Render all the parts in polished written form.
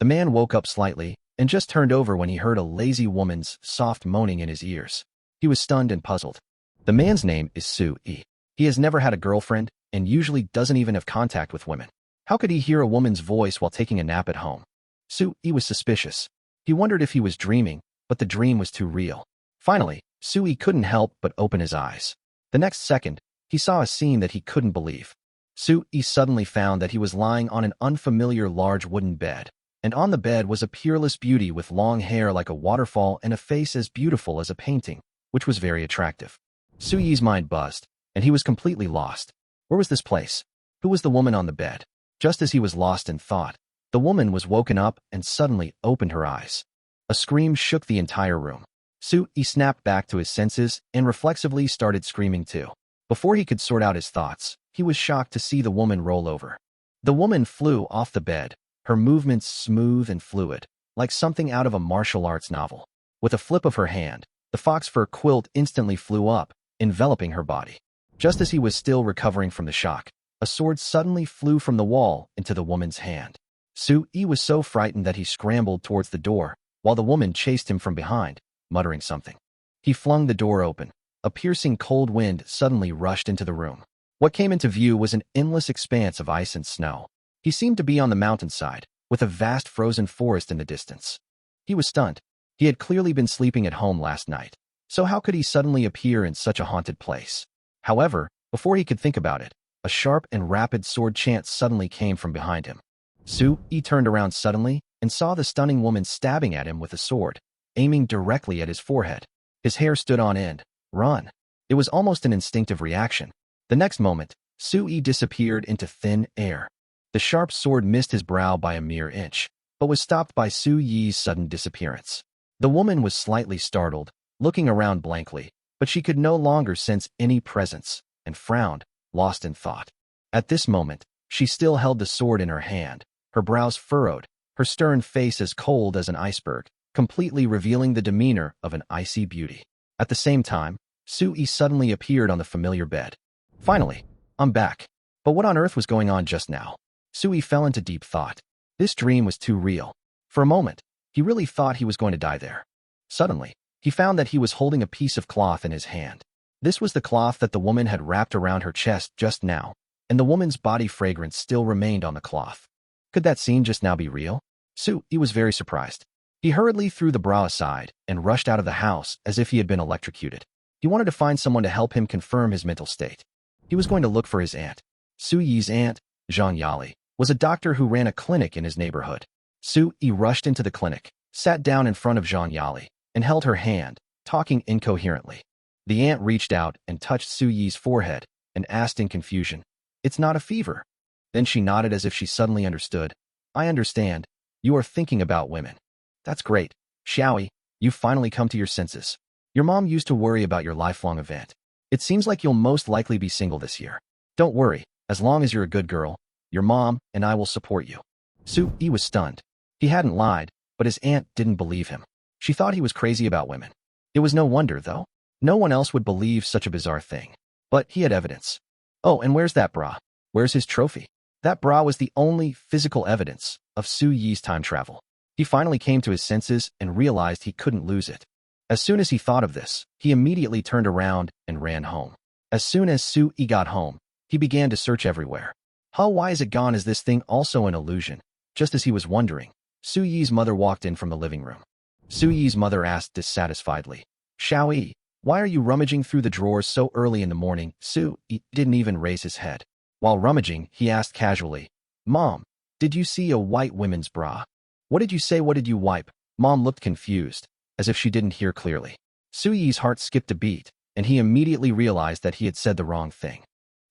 The man woke up slightly and just turned over when he heard a lazy woman's soft moaning in his ears. He was stunned and puzzled. The man's name is Sue-yi. He has never had a girlfriend and usually doesn't even have contact with women. How could he hear a woman's voice while taking a nap at home? Sue-yi was suspicious. He wondered if he was dreaming, but the dream was too real. Finally, Sue-yi couldn't help but open his eyes. The next second, he saw a scene that he couldn't believe. Sue-yi suddenly found that he was lying on an unfamiliar large wooden bed, and on the bed was a peerless beauty with long hair like a waterfall and a face as beautiful as a painting, which was very attractive. Sue-yi's mind buzzed, and he was completely lost. Where was this place? Who was the woman on the bed? Just as he was lost in thought, the woman was woken up and suddenly opened her eyes. A scream shook the entire room. Sue-yi snapped back to his senses and reflexively started screaming too. Before he could sort out his thoughts, he was shocked to see the woman roll over. The woman flew off the bed, her movements smooth and fluid, like something out of a martial arts novel. With a flip of her hand, the fox fur quilt instantly flew up, enveloping her body. Just as he was still recovering from the shock, a sword suddenly flew from the wall into the woman's hand. Sue-yi was so frightened that he scrambled towards the door, while the woman chased him from behind, muttering something. He flung the door open. A piercing cold wind suddenly rushed into the room. What came into view was an endless expanse of ice and snow. He seemed to be on the mountainside, with a vast frozen forest in the distance. He was stunned. He had clearly been sleeping at home last night, so how could he suddenly appear in such a haunted place? However, before he could think about it, a sharp and rapid sword chant suddenly came from behind him. Sue-yi turned around suddenly and saw the stunning woman stabbing at him with a sword, aiming directly at his forehead. His hair stood on end. Run. It was almost an instinctive reaction. The next moment, Sue-yi disappeared into thin air. The sharp sword missed his brow by a mere inch, but was stopped by Sue-yi's sudden disappearance. The woman was slightly startled, looking around blankly, but she could no longer sense any presence, and frowned, lost in thought. At this moment, she still held the sword in her hand, her brows furrowed, her stern face as cold as an iceberg, completely revealing the demeanor of an icy beauty. At the same time, Sue-yi suddenly appeared on the familiar bed. Finally, I'm back. But what on earth was going on just now? Sue-yi fell into deep thought. This dream was too real. For a moment, he really thought he was going to die there. Suddenly, he found that he was holding a piece of cloth in his hand. This was the cloth that the woman had wrapped around her chest just now, and the woman's body fragrance still remained on the cloth. Could that scene just now be real? Sue-yi was very surprised. He hurriedly threw the bra aside and rushed out of the house as if he had been electrocuted. He wanted to find someone to help him confirm his mental state. He was going to look for his aunt. Sue-yi's aunt, Zhang Yali, was a doctor who ran a clinic in his neighborhood. Sue-yi rushed into the clinic, sat down in front of Zhang Yali, and held her hand, talking incoherently. The aunt reached out and touched Sue-yi's forehead and asked in confusion, "It's not a fever." Then she nodded as if she suddenly understood. "I understand. You are thinking about women. That's great. Xiaoyi, you've finally come to your senses. Your mom used to worry about your lifelong event. It seems like you'll most likely be single this year. Don't worry, as long as you're a good girl, your mom and I will support you." Sue-yi was stunned. He hadn't lied, but his aunt didn't believe him. She thought he was crazy about women. It was no wonder, though. No one else would believe such a bizarre thing. But he had evidence. Oh, and where's that bra? Where's his trophy? That bra was the only physical evidence of Sue-yi's time travel. He finally came to his senses and realized he couldn't lose it. As soon as he thought of this, he immediately turned around and ran home. As soon as Sue-yi got home, he began to search everywhere. Why is it gone? Is this thing also an illusion? Just as he was wondering, Sue-yi's mother walked in from the living room. Sue-yi's mother asked dissatisfiedly, "Xiaoyi, why are you rummaging through the drawers so early in the morning?" Sue-yi didn't even raise his head. While rummaging, he asked casually, "Mom, did you see a white women's bra?" "What did you say? What did you wipe?" Mom looked confused, as if she didn't hear clearly. Sue-yi's heart skipped a beat, and he immediately realized that he had said the wrong thing.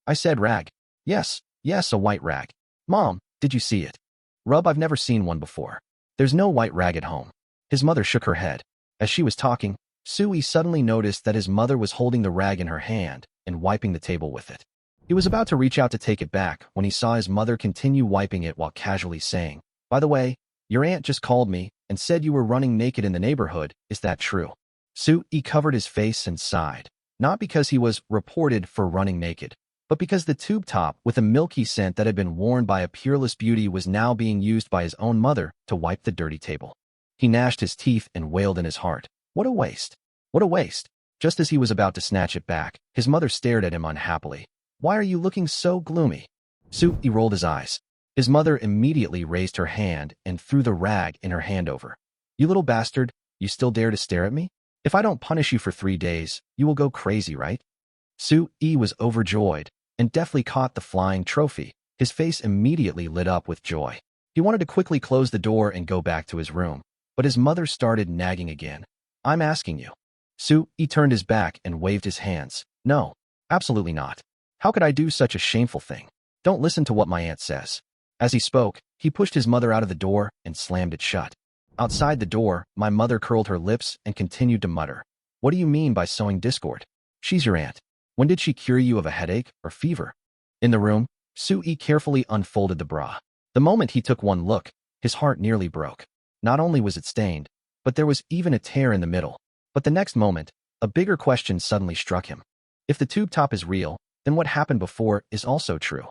"I said rag." Yes, a white rag." "Mom, did you see it?" "Rub, I've never seen one before. There's no white rag at home." His mother shook her head. As she was talking, Sue-yi suddenly noticed that his mother was holding the rag in her hand and wiping the table with it. He was about to reach out to take it back when he saw his mother continue wiping it while casually saying, "By the way, your aunt just called me and said you were running naked in the neighborhood. Is that true?" Sue-yi covered his face and sighed, not because he was reported for running naked, but but because the tube top with a milky scent that had been worn by a peerless beauty was now being used by his own mother to wipe the dirty table. He gnashed his teeth and wailed in his heart, "What a waste! What a waste!" Just as he was about to snatch it back, his mother stared at him unhappily. "Why are you looking so gloomy?" He rolled his eyes. His mother immediately raised her hand and threw the rag in her hand over. "You little bastard, you still dare to stare at me? If I don't punish you for 3 days, you will go crazy, right?" Sui was overjoyed and deftly caught the flying trophy. His face immediately lit up with joy. He wanted to quickly close the door and go back to his room, but his mother started nagging again. "I'm asking you." Sui turned his back and waved his hands. "No, absolutely not. How could I do such a shameful thing? Don't listen to what my aunt says." As he spoke, he pushed his mother out of the door and slammed it shut. Outside the door, my mother curled her lips and continued to mutter. "What do you mean by sowing discord? She's your aunt. When did she cure you of a headache or fever?" In the room, Sui carefully unfolded the bra. The moment he took one look, his heart nearly broke. Not only was it stained, but there was even a tear in the middle. But the next moment, a bigger question suddenly struck him. If the tube top is real, then what happened before is also true.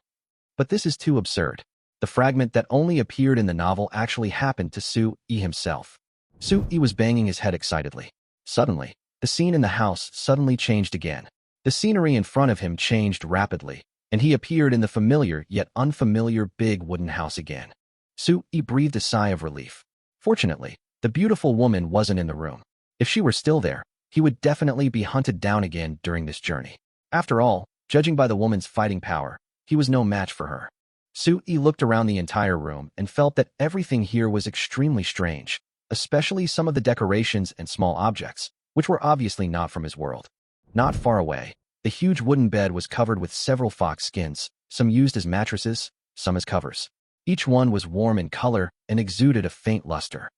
But this is too absurd. The fragment that only appeared in the novel actually happened to Sui himself. Sui was banging his head excitedly. Suddenly, the scene in the house suddenly changed again. The scenery in front of him changed rapidly, and he appeared in the familiar yet unfamiliar big wooden house again. Sui breathed a sigh of relief. Fortunately, the beautiful woman wasn't in the room. If she were still there, he would definitely be hunted down again during this journey. After all, judging by the woman's fighting power, he was no match for her. Sui looked around the entire room and felt that everything here was extremely strange, especially some of the decorations and small objects, which were obviously not from his world. Not far away, the huge wooden bed was covered with several fox skins, some used as mattresses, some as covers. Each one was warm in color and exuded a faint luster.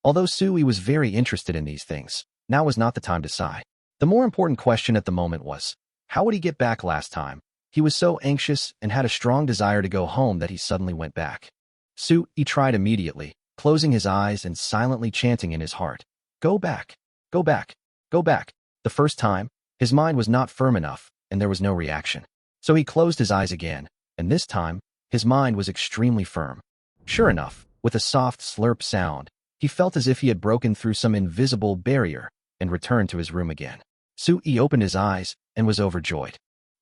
Although Sui was very interested in these things, now was not the time to sigh. The more important question at the moment was, how would he get back last time? He was so anxious and had a strong desire to go home that he suddenly went back. Sui tried immediately, closing his eyes and silently chanting in his heart, "Go back, go back, go back." The first time, his mind was not firm enough, and there was no reaction. So he closed his eyes again, and this time, his mind was extremely firm. Sure enough, with a soft slurp sound, he felt as if he had broken through some invisible barrier and returned to his room again. Sui opened his eyes and was overjoyed.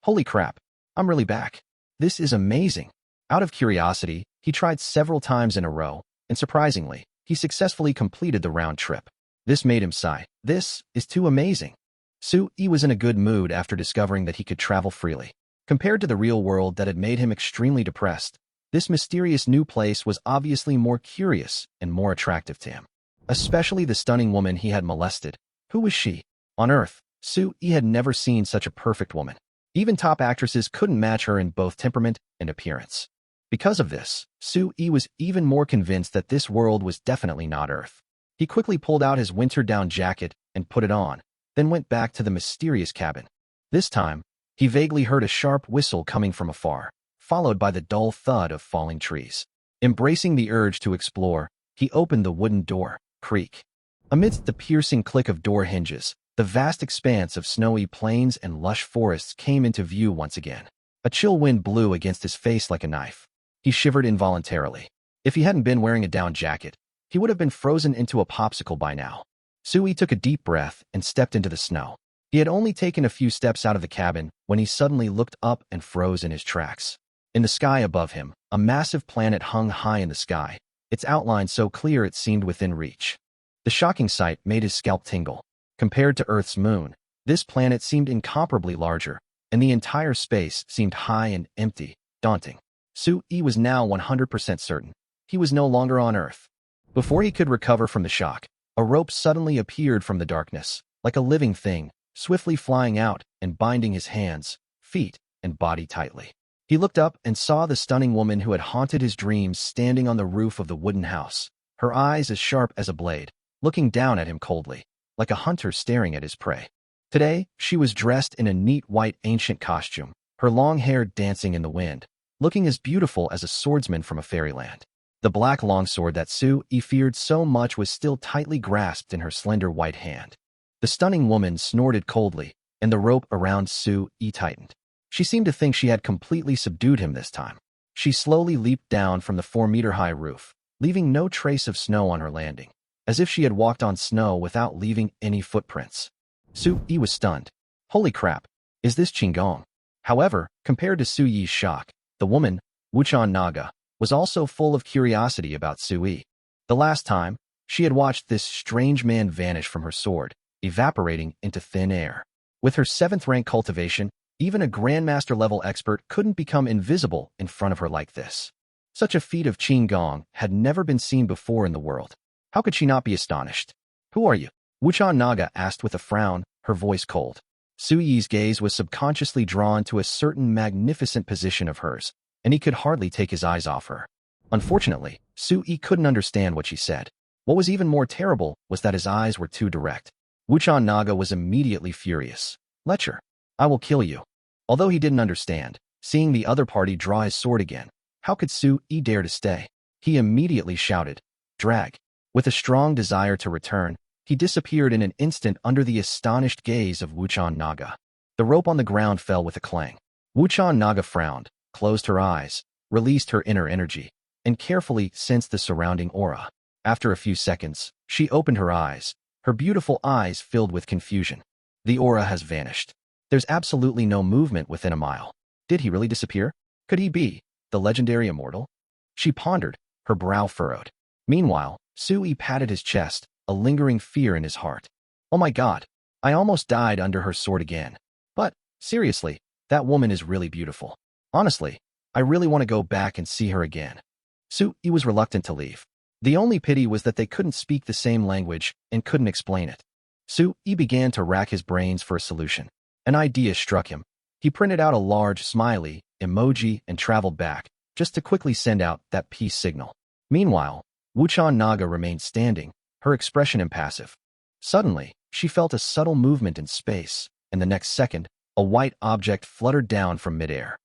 "Holy crap, I'm really back. This is amazing." Out of curiosity, he tried several times in a row, and surprisingly, he successfully completed the round trip. This made him sigh. This is too amazing. Sui was in a good mood after discovering that he could travel freely. Compared to the real world that had made him extremely depressed, this mysterious new place was obviously more curious and more attractive to him. Especially the stunning woman he had molested. Who was she? On Earth, Sui had never seen such a perfect woman. Even top actresses couldn't match her in both temperament and appearance. Because of this, Sui was even more convinced that this world was definitely not Earth. He quickly pulled out his winter down jacket and put it on, then went back to the mysterious cabin. This time, he vaguely heard a sharp whistle coming from afar, followed by the dull thud of falling trees. Embracing the urge to explore, he opened the wooden door, creak. Amidst the piercing click of door hinges, the vast expanse of snowy plains and lush forests came into view once again. A chill wind blew against his face like a knife. He shivered involuntarily. If he hadn't been wearing a down jacket, he would have been frozen into a popsicle by now. Sui took a deep breath and stepped into the snow. He had only taken a few steps out of the cabin when he suddenly looked up and froze in his tracks. In the sky above him, a massive planet hung high in the sky, its outline so clear it seemed within reach. The shocking sight made his scalp tingle. Compared to Earth's moon, this planet seemed incomparably larger, and the entire space seemed high and empty, daunting. Sui was now 100% certain. He was no longer on Earth. Before he could recover from the shock, a rope suddenly appeared from the darkness, like a living thing, swiftly flying out and binding his hands, feet, and body tightly. He looked up and saw the stunning woman who had haunted his dreams standing on the roof of the wooden house, her eyes as sharp as a blade, looking down at him coldly, like a hunter staring at his prey. Today, she was dressed in a neat white ancient costume, her long hair dancing in the wind, looking as beautiful as a swordsman from a fairyland. The black longsword that Sui feared so much was still tightly grasped in her slender white hand. The stunning woman snorted coldly, and the rope around Sui tightened. She seemed to think she had completely subdued him this time. She slowly leaped down from the 4-meter-high roof, leaving no trace of snow on her landing, as if she had walked on snow without leaving any footprints. Su-yi was stunned. Holy crap, is this Qinggong? However, compared to Su-yi's shock, the woman, Wuchan Naga, was also full of curiosity about Su-yi. The last time, she had watched this strange man vanish from her sword, evaporating into thin air. With her 7th-rank cultivation, even a Grandmaster-level expert couldn't become invisible in front of her like this. Such a feat of Qinggong had never been seen before in the world. How could she not be astonished? Who are you? Wuchan Naga asked with a frown, her voice cold. Su-yi's gaze was subconsciously drawn to a certain magnificent position of hers, and he could hardly take his eyes off her. Unfortunately, Su-yi couldn't understand what she said. What was even more terrible was that his eyes were too direct. Wuchan Naga was immediately furious. Lecher, I will kill you. Although he didn't understand, seeing the other party draw his sword again, how could Su-yi dare to stay? He immediately shouted, drag. With a strong desire to return, he disappeared in an instant under the astonished gaze of Wuchan Naga. The rope on the ground fell with a clang. Wuchan Naga frowned, closed her eyes, released her inner energy, and carefully sensed the surrounding aura. After a few seconds, she opened her eyes, her beautiful eyes filled with confusion. The aura has vanished. There's absolutely no movement within a mile. Did he really disappear? Could he be the legendary immortal? She pondered, her brow furrowed. Meanwhile, Su-yi patted his chest, a lingering fear in his heart. Oh my god, I almost died under her sword again. But, seriously, that woman is really beautiful. Honestly, I really want to go back and see her again. Su-yi was reluctant to leave. The only pity was that they couldn't speak the same language and couldn't explain it. Su-yi began to rack his brains for a solution. An idea struck him. He printed out a large smiley emoji and traveled back, just to quickly send out that peace signal. Meanwhile, Wuchan Naga remained standing, her expression impassive. Suddenly, she felt a subtle movement in space, and the next second, a white object fluttered down from midair.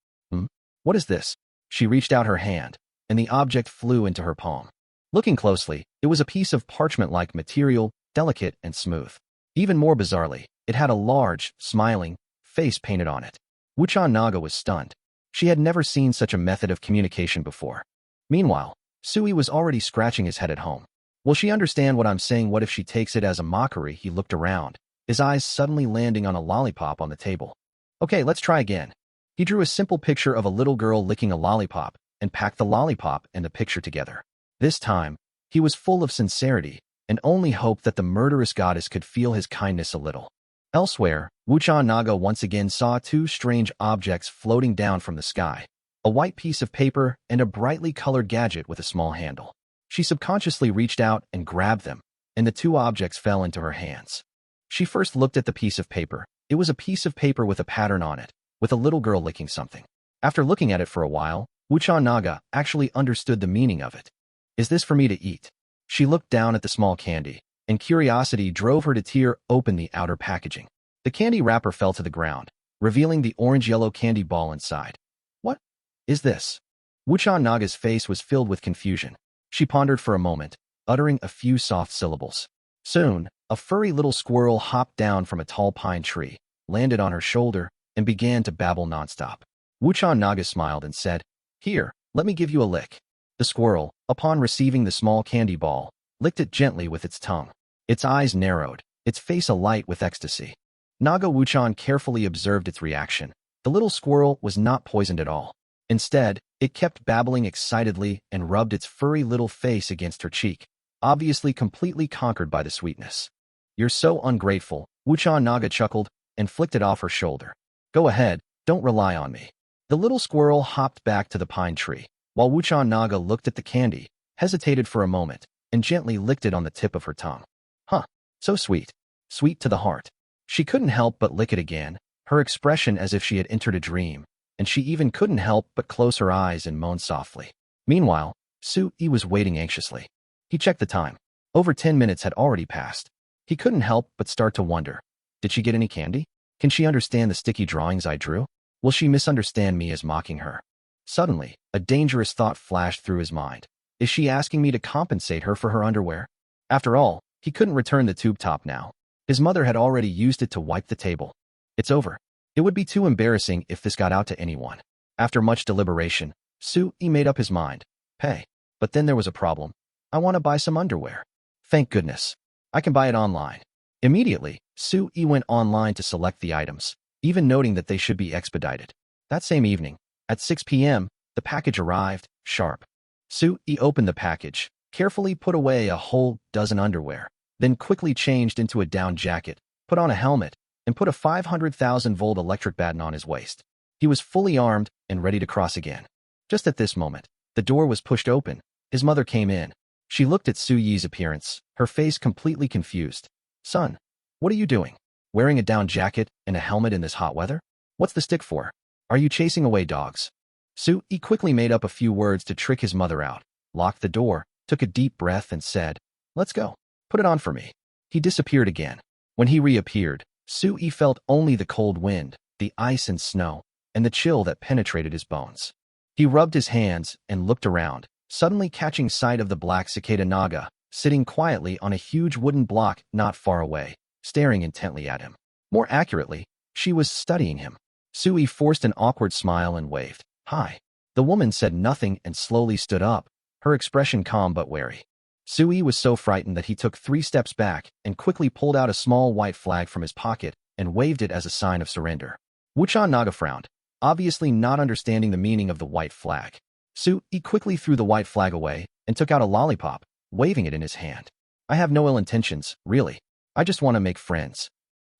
What is this? She reached out her hand, and the object flew into her palm. Looking closely, it was a piece of parchment-like material, delicate and smooth. Even more bizarrely, it had a large, smiling face painted on it. Wuchan Naga was stunned. She had never seen such a method of communication before. Meanwhile, Su-yi was already scratching his head at home. Will she understand what I'm saying? What if she takes it as a mockery? He looked around, his eyes suddenly landing on a lollipop on the table. Okay, let's try again. He drew a simple picture of a little girl licking a lollipop and packed the lollipop and the picture together. This time, he was full of sincerity and only hoped that the murderous goddess could feel his kindness a little. Elsewhere, Wuchan Naga once again saw 2 strange objects floating down from the sky. A white piece of paper and a brightly colored gadget with a small handle. She subconsciously reached out and grabbed them, and the 2 objects fell into her hands. She first looked at the piece of paper. It was a piece of paper with a pattern on it, with a little girl licking something. After looking at it for a while, Wuchan Naga actually understood the meaning of it. Is this for me to eat? She looked down at the small candy, and curiosity drove her to tear open the outer packaging. The candy wrapper fell to the ground, revealing the orange-yellow candy ball inside. What is this? Wuchan Naga's face was filled with confusion. She pondered for a moment, uttering a few soft syllables. Soon, a furry little squirrel hopped down from a tall pine tree, landed on her shoulder, and began to babble nonstop. Wuchan Naga smiled and said, "Here, let me give you a lick." The squirrel, upon receiving the small candy ball, licked it gently with its tongue. Its eyes narrowed, its face alight with ecstasy. Naga Wuchan carefully observed its reaction. The little squirrel was not poisoned at all. Instead, it kept babbling excitedly and rubbed its furry little face against her cheek, obviously completely conquered by the sweetness. "You're so ungrateful," Wuchan Naga chuckled and flicked it off her shoulder. "Go ahead, don't rely on me." The little squirrel hopped back to the pine tree, while Wuchan Naga looked at the candy, hesitated for a moment, and gently licked it on the tip of her tongue. Huh, so sweet. Sweet to the heart. She couldn't help but lick it again, her expression as if she had entered a dream, and she even couldn't help but close her eyes and moan softly. Meanwhile, Su-yi was waiting anxiously. He checked the time. Over 10 minutes had already passed. He couldn't help but start to wonder. Did she get any candy? Can she understand the sticky drawings I drew? Will she misunderstand me as mocking her? Suddenly, a dangerous thought flashed through his mind. Is she asking me to compensate her for her underwear? After all, he couldn't return the tube top now. His mother had already used it to wipe the table. It's over. It would be too embarrassing if this got out to anyone. After much deliberation, Sui made up his mind. Pay. But then there was a problem. I want to buy some underwear. Thank goodness. I can buy it online. Immediately, Sui went online to select the items, even noting that they should be expedited. That same evening, at 6 p.m., the package arrived, sharp. Sui opened the package, carefully put away a whole dozen underwear, then quickly changed into a down jacket, put on a helmet, and put a 500,000-volt electric baton on his waist. He was fully armed and ready to cross again. Just at this moment, the door was pushed open. His mother came in. She looked at Suyi's appearance, her face completely confused. Son, what are you doing? Wearing a down jacket and a helmet in this hot weather? What's the stick for? Are you chasing away dogs? Sui quickly made up a few words to trick his mother out, locked the door, took a deep breath and said, Let's go. Put it on for me. He disappeared again. When he reappeared, Sui felt only the cold wind, the ice and snow, and the chill that penetrated his bones. He rubbed his hands and looked around, suddenly catching sight of the black cicada Naga, sitting quietly on a huge wooden block not far away, staring intently at him. More accurately, she was studying him. Sui forced an awkward smile and waved. Hi. The woman said nothing and slowly stood up, her expression calm but wary. Sui was so frightened that he took 3 steps back and quickly pulled out a small white flag from his pocket and waved it as a sign of surrender. Wuchan Naga frowned, obviously not understanding the meaning of the white flag. Sui quickly threw the white flag away and took out a lollipop, waving it in his hand. I have no ill intentions, really. I just want to make friends.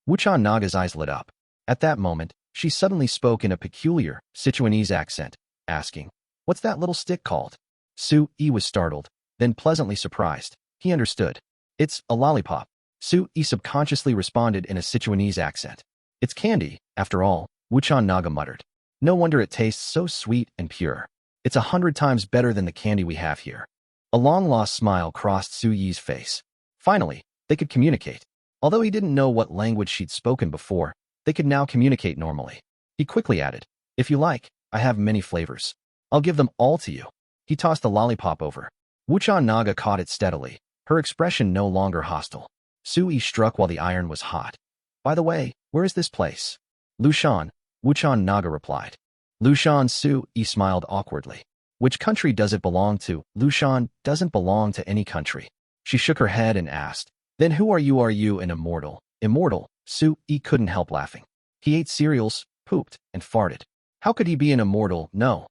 Wuchan Naga's eyes lit up. At that moment, she suddenly spoke in a peculiar Sichuanese accent, asking, What's that little stick called? Sui was startled, then pleasantly surprised. He understood. It's a lollipop. Sui subconsciously responded in a Sichuanese accent. It's candy, after all, Wuchan Naga muttered. No wonder it tastes so sweet and pure. It's 100 times better than the candy we have here. A long-lost smile crossed Suyi's face. Finally, they could communicate. Although he didn't know what language she'd spoken before, they could now communicate normally. He quickly added, If you like, I have many flavors. I'll give them all to you. He tossed the lollipop over. Wuchan Naga caught it steadily, her expression no longer hostile. Sui struck while the iron was hot. By the way, where is this place? Lushan, Wuchan Naga replied. Lushan. Sui smiled awkwardly. Which country does it belong to? Lushan doesn't belong to any country. She shook her head and asked, Then who are you? Are you an immortal? Immortal? Sui couldn't help laughing. He ate cereals, pooped, and farted. How could he be an immortal? No,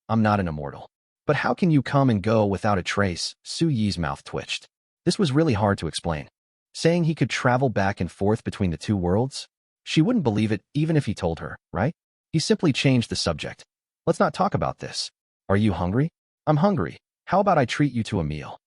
I'm not an immortal. But how can you come and go without a trace? Suyi's mouth twitched. This was really hard to explain. Saying he could travel back and forth between the 2 worlds? She wouldn't believe it even if he told her, right? He simply changed the subject. Let's not talk about this. Are you hungry? I'm hungry. How about I treat you to a meal?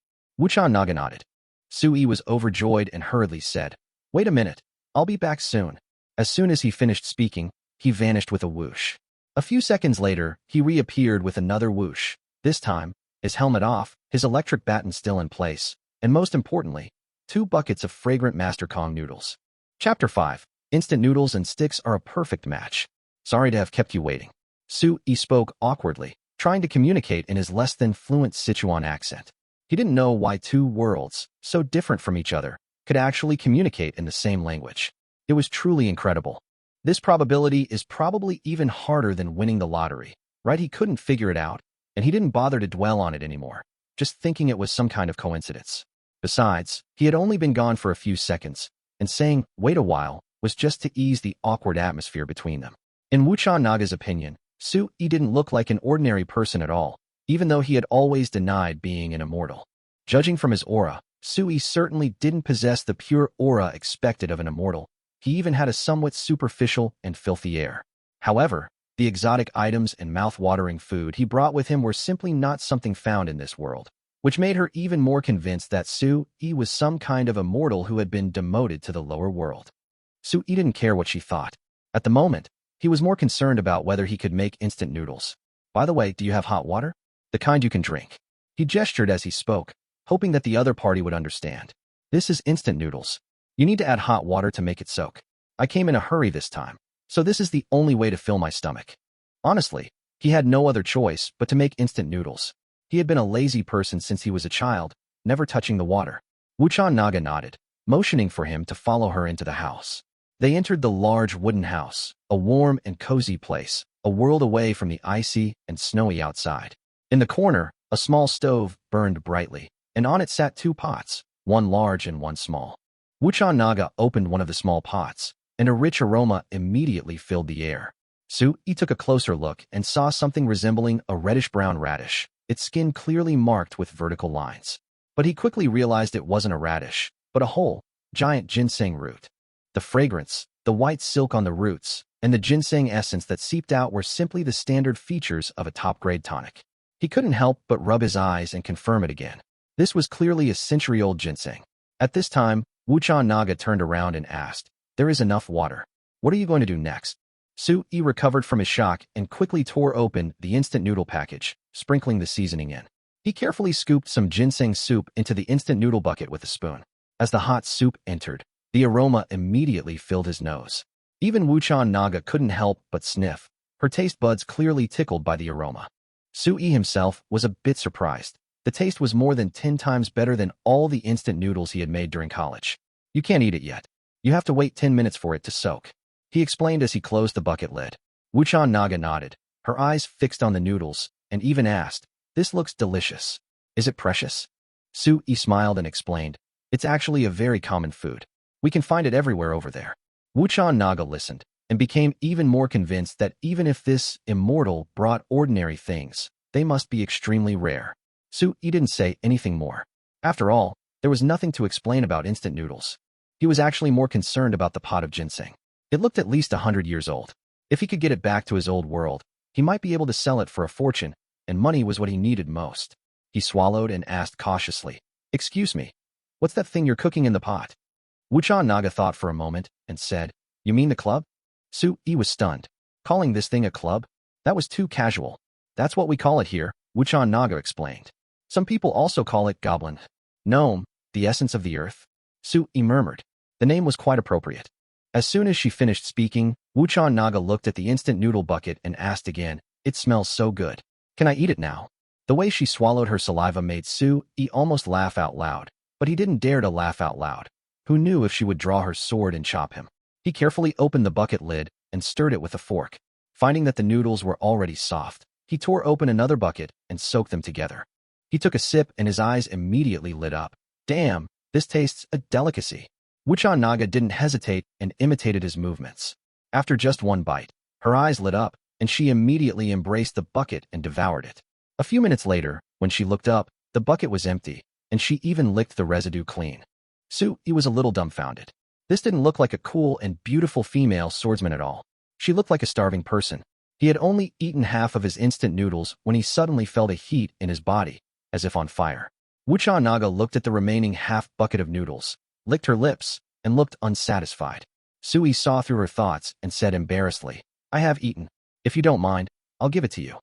Wuchan Naga nodded. Sui was overjoyed and hurriedly said, Wait a minute. I'll be back soon. As soon as he finished speaking, he vanished with a whoosh. A few seconds later, he reappeared with another whoosh. This time, his helmet off, his electric baton still in place, and most importantly, 2 buckets of fragrant Master Kong noodles. Chapter 5. Instant noodles and sticks are a perfect match. Sorry to have kept you waiting. Sui spoke awkwardly, trying to communicate in his less than fluent Sichuan accent. He didn't know why 2 worlds, so different from each other, could actually communicate in the same language. It was truly incredible. This probability is probably even harder than winning the lottery, right? He couldn't figure it out, and he didn't bother to dwell on it anymore, just thinking it was some kind of coincidence. Besides, he had only been gone for a few seconds, and saying, wait a while, was just to ease the awkward atmosphere between them. In Wuchan Naga's opinion, Sui didn't look like an ordinary person at all, even though he had always denied being an immortal. Judging from his aura, Sui certainly didn't possess the pure aura expected of an immortal. He even had a somewhat superficial and filthy air. However, the exotic items and mouth-watering food he brought with him were simply not something found in this world, which made her even more convinced that Sui was some kind of immortal who had been demoted to the lower world. Sui didn't care what she thought. At the moment, he was more concerned about whether he could make instant noodles. By the way, do you have hot water? The kind you can drink. He gestured as he spoke, hoping that the other party would understand. This is instant noodles. You need to add hot water to make it soak. I came in a hurry this time, so this is the only way to fill my stomach. Honestly, he had no other choice but to make instant noodles. He had been a lazy person since he was a child, never touching the water. Wuchan Naga nodded, motioning for him to follow her into the house. They entered the large wooden house, a warm and cozy place, a world away from the icy and snowy outside. In the corner, a small stove burned brightly, and on it sat two pots, one large and one small. Wuchan Naga opened one of the small pots, and a rich aroma immediately filled the air. Su-yi took a closer look and saw something resembling a reddish-brown radish, its skin clearly marked with vertical lines. But he quickly realized it wasn't a radish, but a whole, giant ginseng root. The fragrance, the white silk on the roots, and the ginseng essence that seeped out were simply the standard features of a top-grade tonic. He couldn't help but rub his eyes and confirm it again. This was clearly a century-old ginseng. At this time, Wuchan Naga turned around and asked, "There is enough water. What are you going to do next?" Su-yi recovered from his shock and quickly tore open the instant noodle package, sprinkling the seasoning in. He carefully scooped some ginseng soup into the instant noodle bucket with a spoon. As the hot soup entered, the aroma immediately filled his nose. Even Wuchan Naga couldn't help but sniff, her taste buds clearly tickled by the aroma. Su-yi himself was a bit surprised. The taste was more than 10 times better than all the instant noodles he had made during college. "You can't eat it yet. You have to wait 10 minutes for it to soak," he explained as he closed the bucket lid. Wuchan Naga nodded, her eyes fixed on the noodles, and even asked, "This looks delicious. Is it precious?" Su-yi smiled and explained, "It's actually a very common food. We can find it everywhere over there." Wuchan Naga listened, and became even more convinced that even if this immortal brought ordinary things, they must be extremely rare. Su-yi didn't say anything more. After all, there was nothing to explain about instant noodles. He was actually more concerned about the pot of ginseng. It looked at least 100 years old. If he could get it back to his old world, he might be able to sell it for a fortune, and money was what he needed most. He swallowed and asked cautiously, "Excuse me, what's that thing you're cooking in the pot?" Wuchan Naga thought for a moment and said, "You mean the club?" Su-yi was stunned. Calling this thing a club? That was too casual. "That's what we call it here," Wuchan Naga explained. "Some people also call it goblin. Gnome, the essence of the earth." Su-yi murmured. The name was quite appropriate. As soon as she finished speaking, Wuchan Naga looked at the instant noodle bucket and asked again, "It smells so good. Can I eat it now?" The way she swallowed her saliva made Su-yi almost laugh out loud, but he didn't dare to laugh out loud. Who knew if she would draw her sword and chop him? He carefully opened the bucket lid and stirred it with a fork. Finding that the noodles were already soft, he tore open another bucket and soaked them together. He took a sip and his eyes immediately lit up. "Damn, this tastes a delicacy." Wuchan Naga didn't hesitate and imitated his movements. After just one bite, her eyes lit up, and she immediately embraced the bucket and devoured it. A few minutes later, when she looked up, the bucket was empty, and she even licked the residue clean. Su-yi was a little dumbfounded. This didn't look like a cool and beautiful female swordsman at all. She looked like a starving person. He had only eaten half of his instant noodles when he suddenly felt a heat in his body, as if on fire. Wuchan Naga looked at the remaining half bucket of noodles, licked her lips, and looked unsatisfied. Su-yi saw through her thoughts and said embarrassedly, "I have eaten. If you don't mind, I'll give it to you."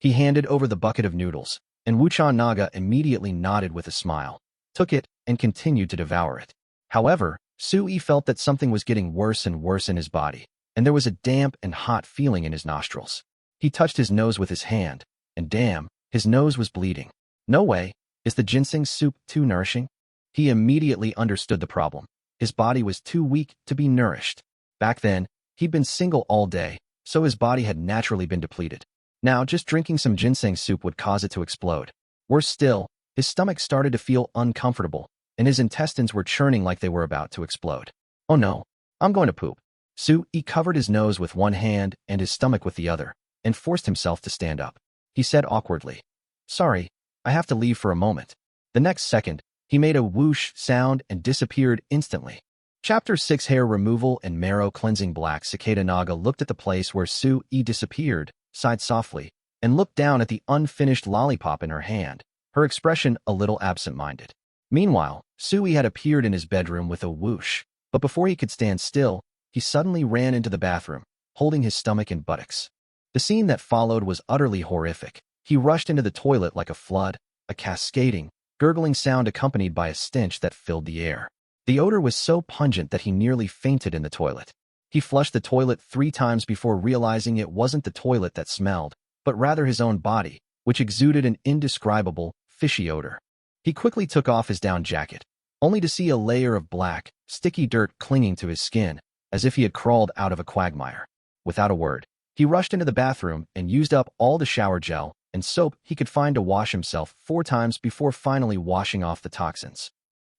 He handed over the bucket of noodles, and Wuchan Naga immediately nodded with a smile, took it, and continued to devour it. However, Su-yi felt that something was getting worse and worse in his body, and there was a damp and hot feeling in his nostrils. He touched his nose with his hand, and damn, his nose was bleeding. No way, is the ginseng soup too nourishing? He immediately understood the problem. His body was too weak to be nourished. Back then, he'd been single all day, so his body had naturally been depleted. Now, just drinking some ginseng soup would cause it to explode. Worse still, his stomach started to feel uncomfortable, and his intestines were churning like they were about to explode. "Oh no, I'm going to poop." Su-yi covered his nose with one hand and his stomach with the other, and forced himself to stand up. He said awkwardly, "Sorry, I have to leave for a moment." The next second, he made a whoosh sound and disappeared instantly. Chapter 6 Hair Removal and Marrow Cleansing. Black Cicada Naga looked at the place where Su-yi disappeared, sighed softly, and looked down at the unfinished lollipop in her hand, her expression a little absent-minded. Meanwhile, Su-yi had appeared in his bedroom with a whoosh, but before he could stand still, he suddenly ran into the bathroom, holding his stomach and buttocks. The scene that followed was utterly horrific. He rushed into the toilet like a flood, a cascading, gurgling sound accompanied by a stench that filled the air. The odor was so pungent that he nearly fainted in the toilet. He flushed the toilet 3 times before realizing it wasn't the toilet that smelled, but rather his own body, which exuded an indescribable, fishy odor. He quickly took off his down jacket, only to see a layer of black, sticky dirt clinging to his skin, as if he had crawled out of a quagmire. Without a word, he rushed into the bathroom and used up all the shower gel and soap he could find to wash himself 4 times before finally washing off the toxins.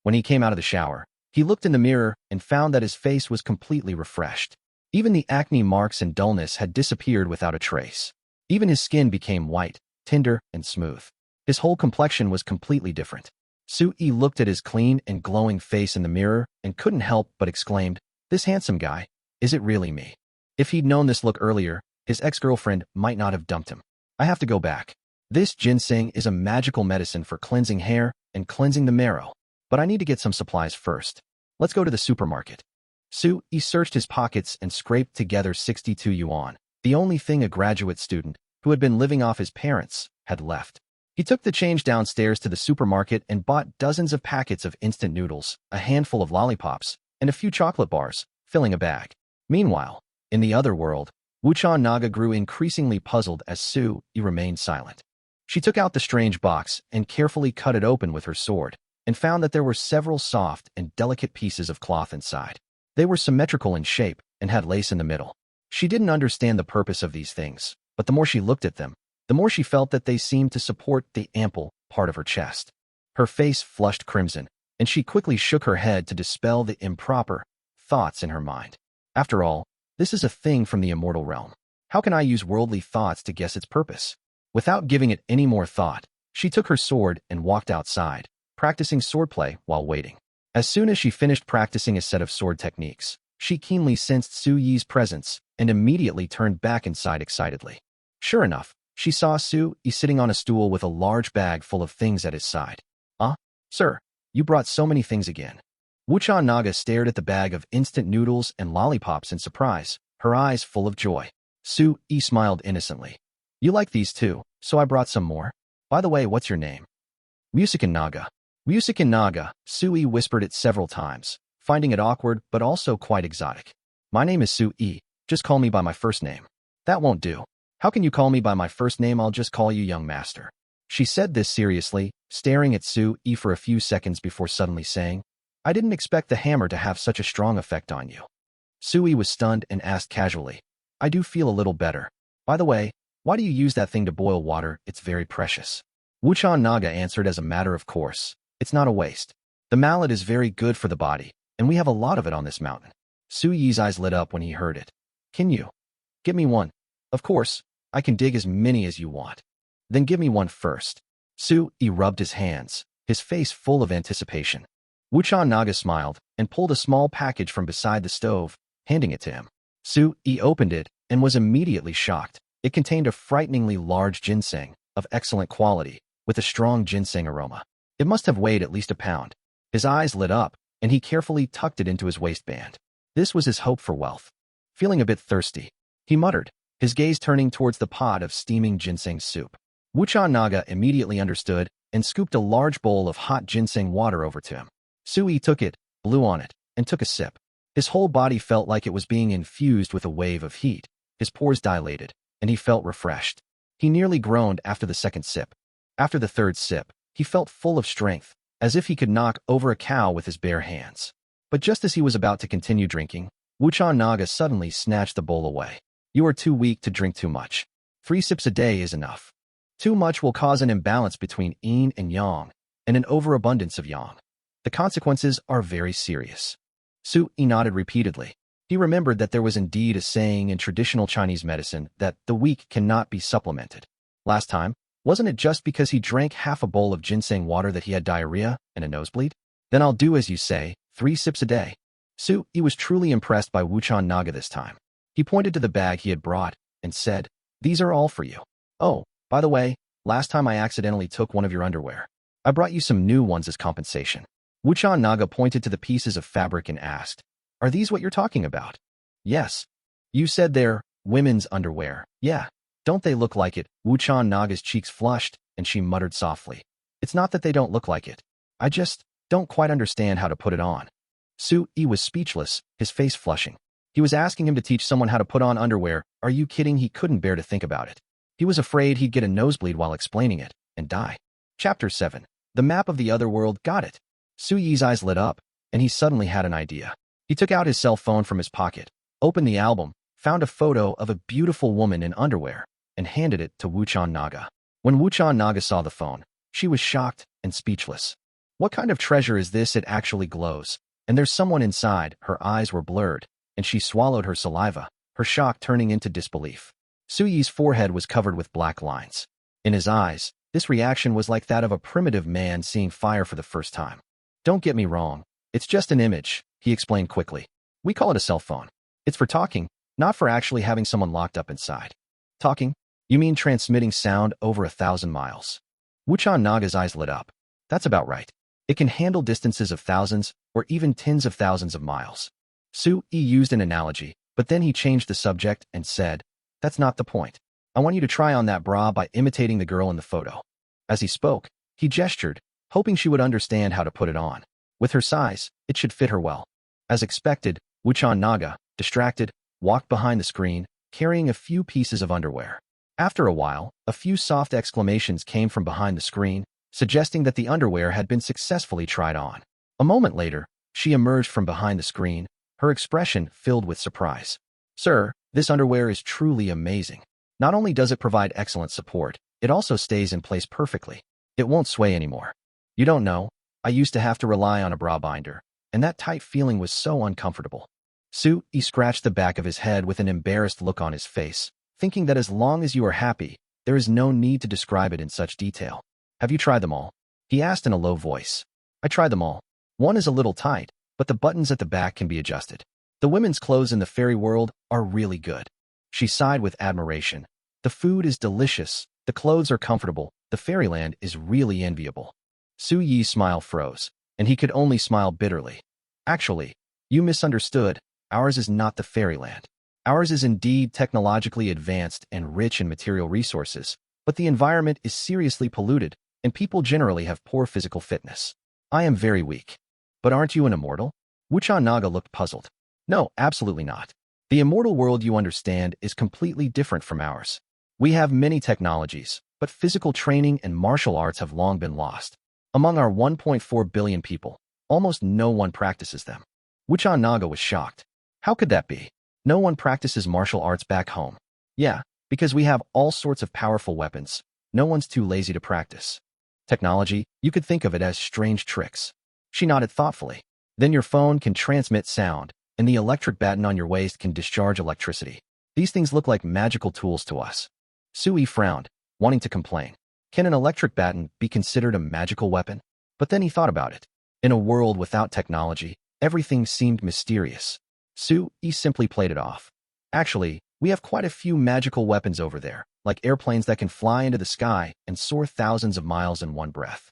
When he came out of the shower, he looked in the mirror and found that his face was completely refreshed. Even the acne marks and dullness had disappeared without a trace. Even his skin became white, tender, and smooth. His whole complexion was completely different. Soo-yi looked at his clean and glowing face in the mirror and couldn't help but exclaimed, "This handsome guy, is it really me?" If he'd known this look earlier, his ex-girlfriend might not have dumped him. I have to go back. This ginseng is a magical medicine for cleansing hair and cleansing the marrow, but I need to get some supplies first. Let's go to the supermarket. Soo-yi searched his pockets and scraped together 62 yuan, the only thing a graduate student, who had been living off his parents, had left. He took the change downstairs to the supermarket and bought dozens of packets of instant noodles, a handful of lollipops, and a few chocolate bars, filling a bag. Meanwhile, in the other world, Wuchan Naga grew increasingly puzzled as Soo-yi remained silent. She took out the strange box and carefully cut it open with her sword, and found that there were several soft and delicate pieces of cloth inside. They were symmetrical in shape and had lace in the middle. She didn't understand the purpose of these things, but the more she looked at them, the more she felt that they seemed to support the ample part of her chest. Her face flushed crimson, and she quickly shook her head to dispel the improper thoughts in her mind. After all, this is a thing from the immortal realm. How can I use worldly thoughts to guess its purpose? Without giving it any more thought, she took her sword and walked outside, practicing swordplay while waiting. As soon as she finished practicing a set of sword techniques, she keenly sensed Soo-yi's presence and immediately turned back inside excitedly. Sure enough, she saw Soo-yi sitting on a stool with a large bag full of things at his side. Sir, you brought so many things again." Wuchan Naga stared at the bag of instant noodles and lollipops in surprise, her eyes full of joy. Soo-yi smiled innocently. "You like these too, so I brought some more. By the way, what's your name?" "Musikin Naga." "Musikin Naga," Soo-yi whispered it several times, finding it awkward but also quite exotic. "My name is Soo-yi, just call me by my first name." "That won't do. How can you call me by my first name? I'll just call you young master." She said this seriously, staring at Soo-yi for a few seconds before suddenly saying, "I didn't expect the hammer to have such a strong effect on you." Soo-yi was stunned and asked casually, "I do feel a little better. By the way, why do you use that thing to boil water? It's very precious." Wuchan Naga answered as a matter of course, "It's not a waste. The mallet is very good for the body, and we have a lot of it on this mountain." Soo-yi's eyes lit up when he heard it. "Can you give me one?" "Of course, I can dig as many as you want." "Then give me one first." Soo-yi rubbed his hands, his face full of anticipation. Wuchan Naga smiled and pulled a small package from beside the stove, handing it to him. Soo-yi opened it and was immediately shocked. It contained a frighteningly large ginseng, of excellent quality, with a strong ginseng aroma. It must have weighed at least a pound. His eyes lit up, and he carefully tucked it into his waistband. This was his hope for wealth. Feeling a bit thirsty, he muttered, his gaze turning towards the pot of steaming ginseng soup. Wuchan Naga immediately understood and scooped a large bowl of hot ginseng water over to him. Soo-yi took it, blew on it, and took a sip. His whole body felt like it was being infused with a wave of heat. His pores dilated, and he felt refreshed. He nearly groaned after the second sip. After the third sip, he felt full of strength, as if he could knock over a cow with his bare hands. But just as he was about to continue drinking, Wuchan Naga suddenly snatched the bowl away. "You are too weak to drink too much. 3 sips a day is enough. Too much will cause an imbalance between yin and yang, and an overabundance of yang. The consequences are very serious." Soo-yi nodded repeatedly. He remembered that there was indeed a saying in traditional Chinese medicine that the weak cannot be supplemented. Last time, wasn't it just because he drank half a bowl of ginseng water that he had diarrhea and a nosebleed? "Then I'll do as you say, 3 sips a day." Soo-yi was truly impressed by Wuchan Naga this time. He pointed to the bag he had brought and said, "These are all for you. Oh, by the way, last time I accidentally took one of your underwear. I brought you some new ones as compensation." Wuchan Naga pointed to the pieces of fabric and asked, "Are these what you're talking about?" "Yes. You said they're women's underwear." "Yeah. Don't they look like it?" Wuchan Naga's cheeks flushed, and she muttered softly, "It's not that they don't look like it. I just don't quite understand how to put it on." Soo-yi was speechless, his face flushing. He was asking him to teach someone how to put on underwear. Are you kidding? He couldn't bear to think about it. He was afraid he'd get a nosebleed while explaining it, and die. Chapter 7. The Map of the Other World. Got it. Soo-yi's eyes lit up, and he suddenly had an idea. He took out his cell phone from his pocket, opened the album, found a photo of a beautiful woman in underwear, and handed it to Wuchan Naga. When Wuchan Naga saw the phone, she was shocked and speechless. What kind of treasure is this? It actually glows. And there's someone inside. Her eyes were blurred, and she swallowed her saliva, her shock turning into disbelief. Su Yi's forehead was covered with black lines. In his eyes, this reaction was like that of a primitive man seeing fire for the first time. Don't get me wrong. It's just an image, he explained quickly. We call it a cell phone. It's for talking, not for actually having someone locked up inside. Talking? You mean transmitting sound over 1,000 miles? Wuchan Naga's eyes lit up. That's about right. It can handle distances of thousands or even tens of thousands of miles. Su Yi used an analogy, but then he changed the subject and said, that's not the point. I want you to try on that bra by imitating the girl in the photo. As he spoke, he gestured, hoping she would understand how to put it on. With her size, it should fit her well. As expected, Wuchan Naga, distracted, walked behind the screen, carrying a few pieces of underwear. After a while, a few soft exclamations came from behind the screen, suggesting that the underwear had been successfully tried on. A moment later, she emerged from behind the screen, her expression filled with surprise. Sir, this underwear is truly amazing. Not only does it provide excellent support, it also stays in place perfectly. It won't sway anymore. You don't know, I used to have to rely on a bra binder, and that tight feeling was so uncomfortable. Su Yi scratched the back of his head with an embarrassed look on his face, thinking that as long as you are happy, there is no need to describe it in such detail. Have you tried them all? He asked in a low voice. I tried them all. One is a little tight, but the buttons at the back can be adjusted. The women's clothes in the fairy world are really good. She sighed with admiration. The food is delicious, the clothes are comfortable, the fairyland is really enviable. Su Yi's smile froze, and he could only smile bitterly. Actually, you misunderstood. Ours is not the fairyland. Ours is indeed technologically advanced and rich in material resources, but the environment is seriously polluted, and people generally have poor physical fitness. I am very weak. But aren't you an immortal? Wuchan Naga looked puzzled. No, absolutely not. The immortal world you understand is completely different from ours. We have many technologies, but physical training and martial arts have long been lost. Among our 1.4 billion people, almost no one practices them. Wuchan Naga was shocked. How could that be? No one practices martial arts back home. Yeah, because we have all sorts of powerful weapons. No one's too lazy to practice. Technology, you could think of it as strange tricks. She nodded thoughtfully. Then your phone can transmit sound, and the electric baton on your waist can discharge electricity. These things look like magical tools to us. Su Yi frowned, wanting to complain. Can an electric baton be considered a magical weapon? But then he thought about it. In a world without technology, everything seemed mysterious. Su Yi simply played it off. Actually, we have quite a few magical weapons over there, like airplanes that can fly into the sky and soar thousands of miles in one breath.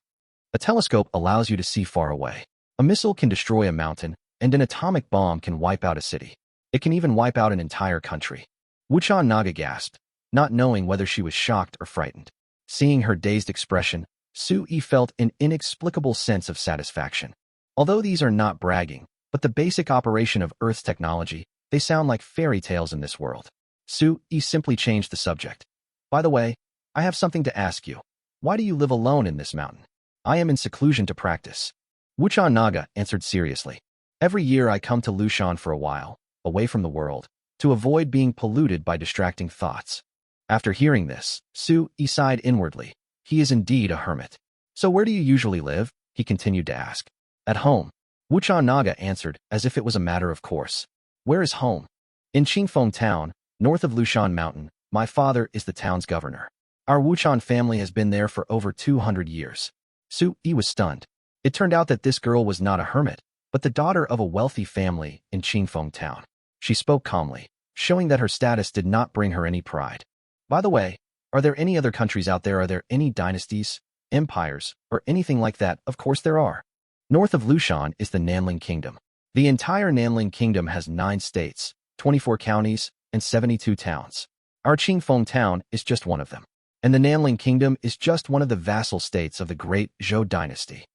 A telescope allows you to see far away. A missile can destroy a mountain, and an atomic bomb can wipe out a city. It can even wipe out an entire country. Wuchan Naga gasped, not knowing whether she was shocked or frightened. Seeing her dazed expression, Su Yi felt an inexplicable sense of satisfaction. Although these are not bragging, but the basic operation of Earth's technology, they sound like fairy tales in this world. Su Yi simply changed the subject. By the way, I have something to ask you. Why do you live alone in this mountain? I am in seclusion to practice. Wuchan Naga answered seriously. Every year I come to Lushan for a while, away from the world, to avoid being polluted by distracting thoughts. After hearing this, Su Yi sighed inwardly. He is indeed a hermit. So where do you usually live? He continued to ask. At home. Wuchan Naga answered as if it was a matter of course. Where is home? In Qingfeng town, north of Lushan Mountain. My father is the town's governor. Our Wuchan family has been there for over 200 years. Su Yi was stunned. It turned out that this girl was not a hermit, but the daughter of a wealthy family in Qingfeng town. She spoke calmly, showing that her status did not bring her any pride. By the way, are there any other countries out there? Are there any dynasties, empires, or anything like that? Of course there are. North of Lushan is the Nanling Kingdom. The entire Nanling Kingdom has 9 states, 24 counties, and 72 towns. Our Qingfeng town is just one of them. And the Nanling Kingdom is just one of the vassal states of the great Zhou dynasty.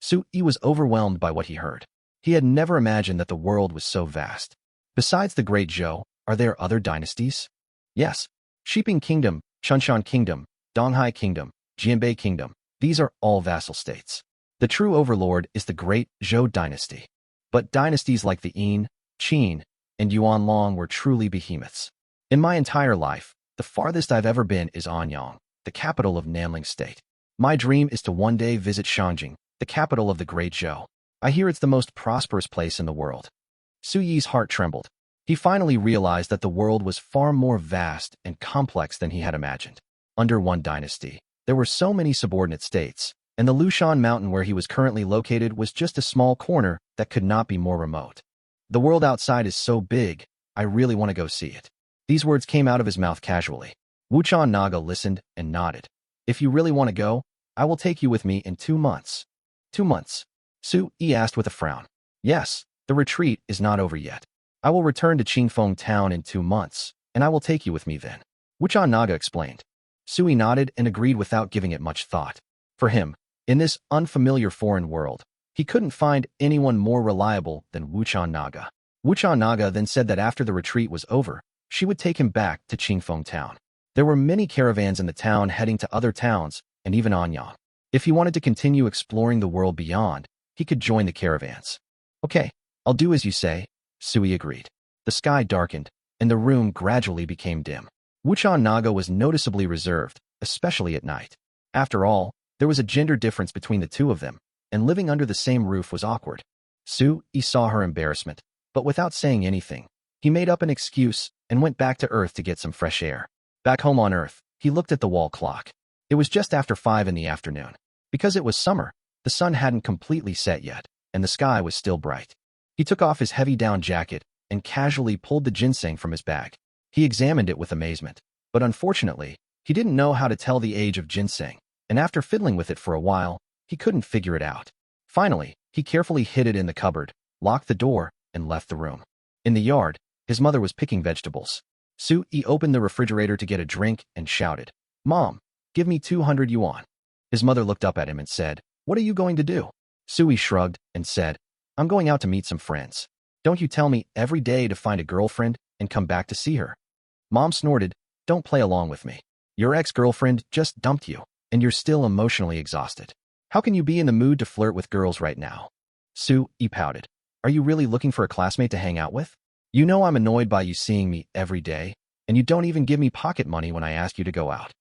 Su Yi was overwhelmed by what he heard. He had never imagined that the world was so vast. Besides the great Zhou, are there other dynasties? Yes. Shiping Kingdom, Chunshan Kingdom, Donghai Kingdom, Jianbei Kingdom, these are all vassal states. The true overlord is the great Zhou dynasty. But dynasties like the Yin, Qin, and Yuan Long were truly behemoths. In my entire life, the farthest I've ever been is Anyang, the capital of Nanling State. My dream is to one day visit Shanjing, the capital of the Great Zhou. I hear it's the most prosperous place in the world. Su Yi's heart trembled. He finally realized that the world was far more vast and complex than he had imagined. Under one dynasty, there were so many subordinate states, and the Lushan mountain where he was currently located was just a small corner that could not be more remote. The world outside is so big, I really want to go see it. These words came out of his mouth casually. Wuchan Naga listened and nodded. If you really want to go, I will take you with me in 2 months. 2 months? Su Yi asked with a frown. Yes, the retreat is not over yet. I will return to Qingfeng town in 2 months, and I will take you with me then. Wuchan Naga explained. Su Yi nodded and agreed without giving it much thought. For him, in this unfamiliar foreign world, he couldn't find anyone more reliable than Wuchan Naga. Wuchan Naga then said that after the retreat was over, she would take him back to Qingfeng town. There were many caravans in the town heading to other towns and even Anyang. If he wanted to continue exploring the world beyond, he could join the caravans. Okay, I'll do as you say, Su Yi agreed. The sky darkened, and the room gradually became dim. Wuchan Naga was noticeably reserved, especially at night. After all, there was a gender difference between the two of them, and living under the same roof was awkward. Su Yi saw her embarrassment, but without saying anything, he made up an excuse and went back to Earth to get some fresh air. Back home on Earth, he looked at the wall clock. It was just after 5 in the afternoon. Because it was summer, the sun hadn't completely set yet, and the sky was still bright. He took off his heavy down jacket and casually pulled the ginseng from his bag. He examined it with amazement, but unfortunately, he didn't know how to tell the age of ginseng, and after fiddling with it for a while, he couldn't figure it out. Finally, he carefully hid it in the cupboard, locked the door, and left the room. In the yard, his mother was picking vegetables. Su Yi opened the refrigerator to get a drink and shouted, "Mom, give me 200 yuan." His mother looked up at him and said, "What are you going to do?" Su Yi shrugged and said, "I'm going out to meet some friends. Don't you tell me every day to find a girlfriend and come back to see her." Mom snorted, "Don't play along with me. Your ex-girlfriend just dumped you, and you're still emotionally exhausted. How can you be in the mood to flirt with girls right now?" Su Yi pouted. "Are you really looking for a classmate to hang out with? You know I'm annoyed by you seeing me every day, and you don't even give me pocket money when I ask you to go out."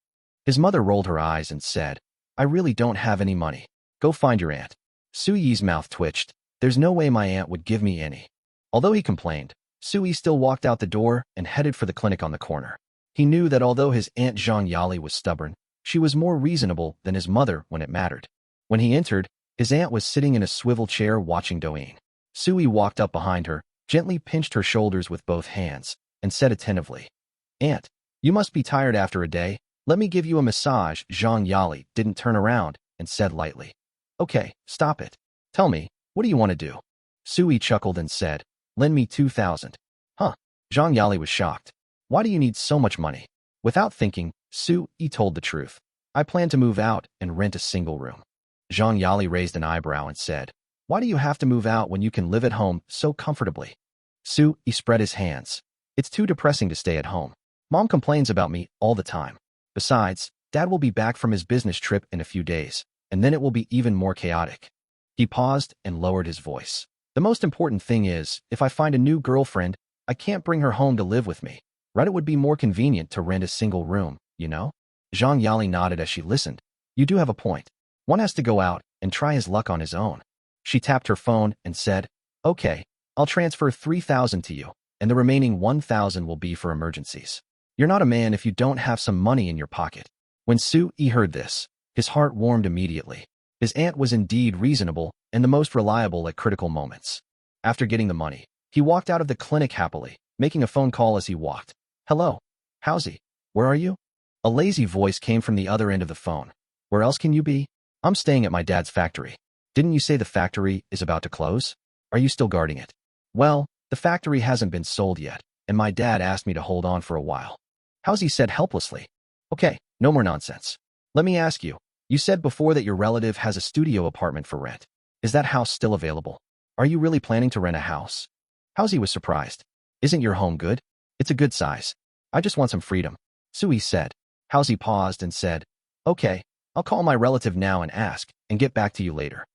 His mother rolled her eyes and said, "I really don't have any money. Go find your aunt." Su Yi's mouth twitched. There's no way my aunt would give me any. Although he complained, Su Yi still walked out the door and headed for the clinic on the corner. He knew that although his Aunt Zhang Yali was stubborn, she was more reasonable than his mother when it mattered. When he entered, his aunt was sitting in a swivel chair watching Douyin. Su Yi walked up behind her, gently pinched her shoulders with both hands, and said attentively, "Aunt, you must be tired after a day. Let me give you a massage." Zhang Yali didn't turn around and said lightly, "Okay, stop it. Tell me, what do you want to do?" Su Yi chuckled and said, "Lend me 2,000. Huh? Zhang Yali was shocked. "Why do you need so much money?" Without thinking, Su Yi told the truth. "I plan to move out and rent a single room." Zhang Yali raised an eyebrow and said, "Why do you have to move out when you can live at home so comfortably?" Su Yi spread his hands. "It's too depressing to stay at home. Mom complains about me all the time. Besides, Dad will be back from his business trip in a few days, and then it will be even more chaotic." He paused and lowered his voice. "The most important thing is, if I find a new girlfriend, I can't bring her home to live with me. Right? It would be more convenient to rent a single room, you know?" Zhang Yali nodded as she listened. "You do have a point. One has to go out and try his luck on his own." She tapped her phone and said, "Okay, I'll transfer 3,000 to you, and the remaining 1,000 will be for emergencies. You're not a man if you don't have some money in your pocket." When Su Yi heard this, his heart warmed immediately. His aunt was indeed reasonable and the most reliable at critical moments. After getting the money, he walked out of the clinic happily, making a phone call as he walked. "Hello, Howsy, where are you?" A lazy voice came from the other end of the phone. "Where else can you be?" "I'm staying at my dad's factory." "Didn't you say the factory is about to close? Are you still guarding it?" "Well, the factory hasn't been sold yet, and my dad asked me to hold on for a while." Howsy said helplessly. "Okay, no more nonsense. Let me ask you, you said before that your relative has a studio apartment for rent. Is that house still available? Are you really planning to rent a house?" Howsy was surprised. "Isn't your home good? It's a good size. I just want some freedom," Su Yi said. Howsy paused and said, "Okay, I'll call my relative now and ask, and get back to you later."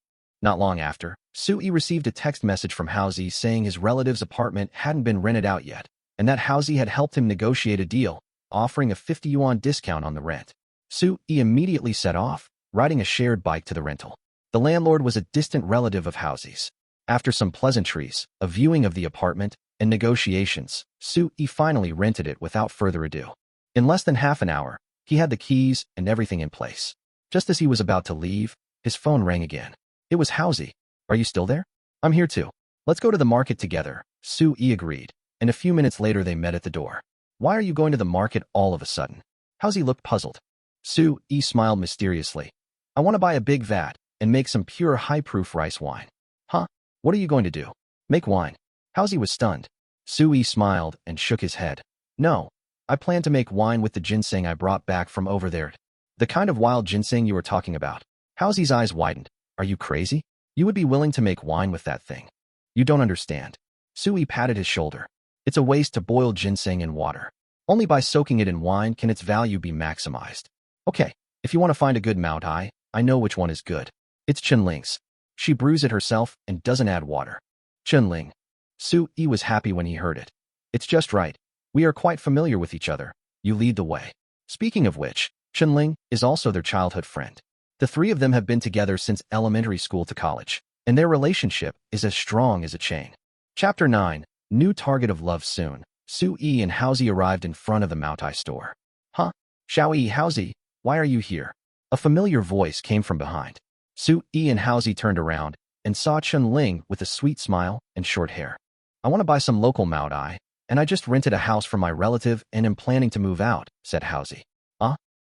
Not long after, Sui received a text message from Haozi saying his relative's apartment hadn't been rented out yet, and that Haozi had helped him negotiate a deal, offering a 50 yuan discount on the rent. Sui immediately set off, riding a shared bike to the rental. The landlord was a distant relative of Haozi's. After some pleasantries, a viewing of the apartment, and negotiations, Sui finally rented it without further ado. In less than half an hour, he had the keys and everything in place. Just as he was about to leave, his phone rang again. It was Haozi. Are you still there? I'm here too. Let's go to the market together, Sui agreed, and a few minutes later they met at the door. Why are you going to the market all of a sudden? Haozi looked puzzled. Sui smiled mysteriously. I want to buy a big vat and make some pure high-proof rice wine. Huh? What are you going to do? Make wine? Haozi was stunned. Sui smiled and shook his head. No, I plan to make wine with the ginseng I brought back from over there. The kind of wild ginseng you were talking about. Haozi's eyes widened. Are you crazy? You would be willing to make wine with that thing. You don't understand. Sui patted his shoulder. It's a waste to boil ginseng in water. Only by soaking it in wine can its value be maximized. Okay, if you want to find a good Mount I know which one is good. It's Chenling's. She brews it herself and doesn't add water. Chenling. Sui was happy when he heard it. It's just right. We are quite familiar with each other. You lead the way. Speaking of which, Chenling is also their childhood friend. The three of them have been together since elementary school to college, and their relationship is as strong as a chain. Chapter 9. New target of love soon. Sui and Haozi arrived in front of the Mount I store. Huh? Xiaoyi, Haozi, why are you here? A familiar voice came from behind. Sui and Haozi turned around and saw Chenling with a sweet smile and short hair. I want to buy some local Mount I, and I just rented a house for my relative and am planning to move out, said Haozi.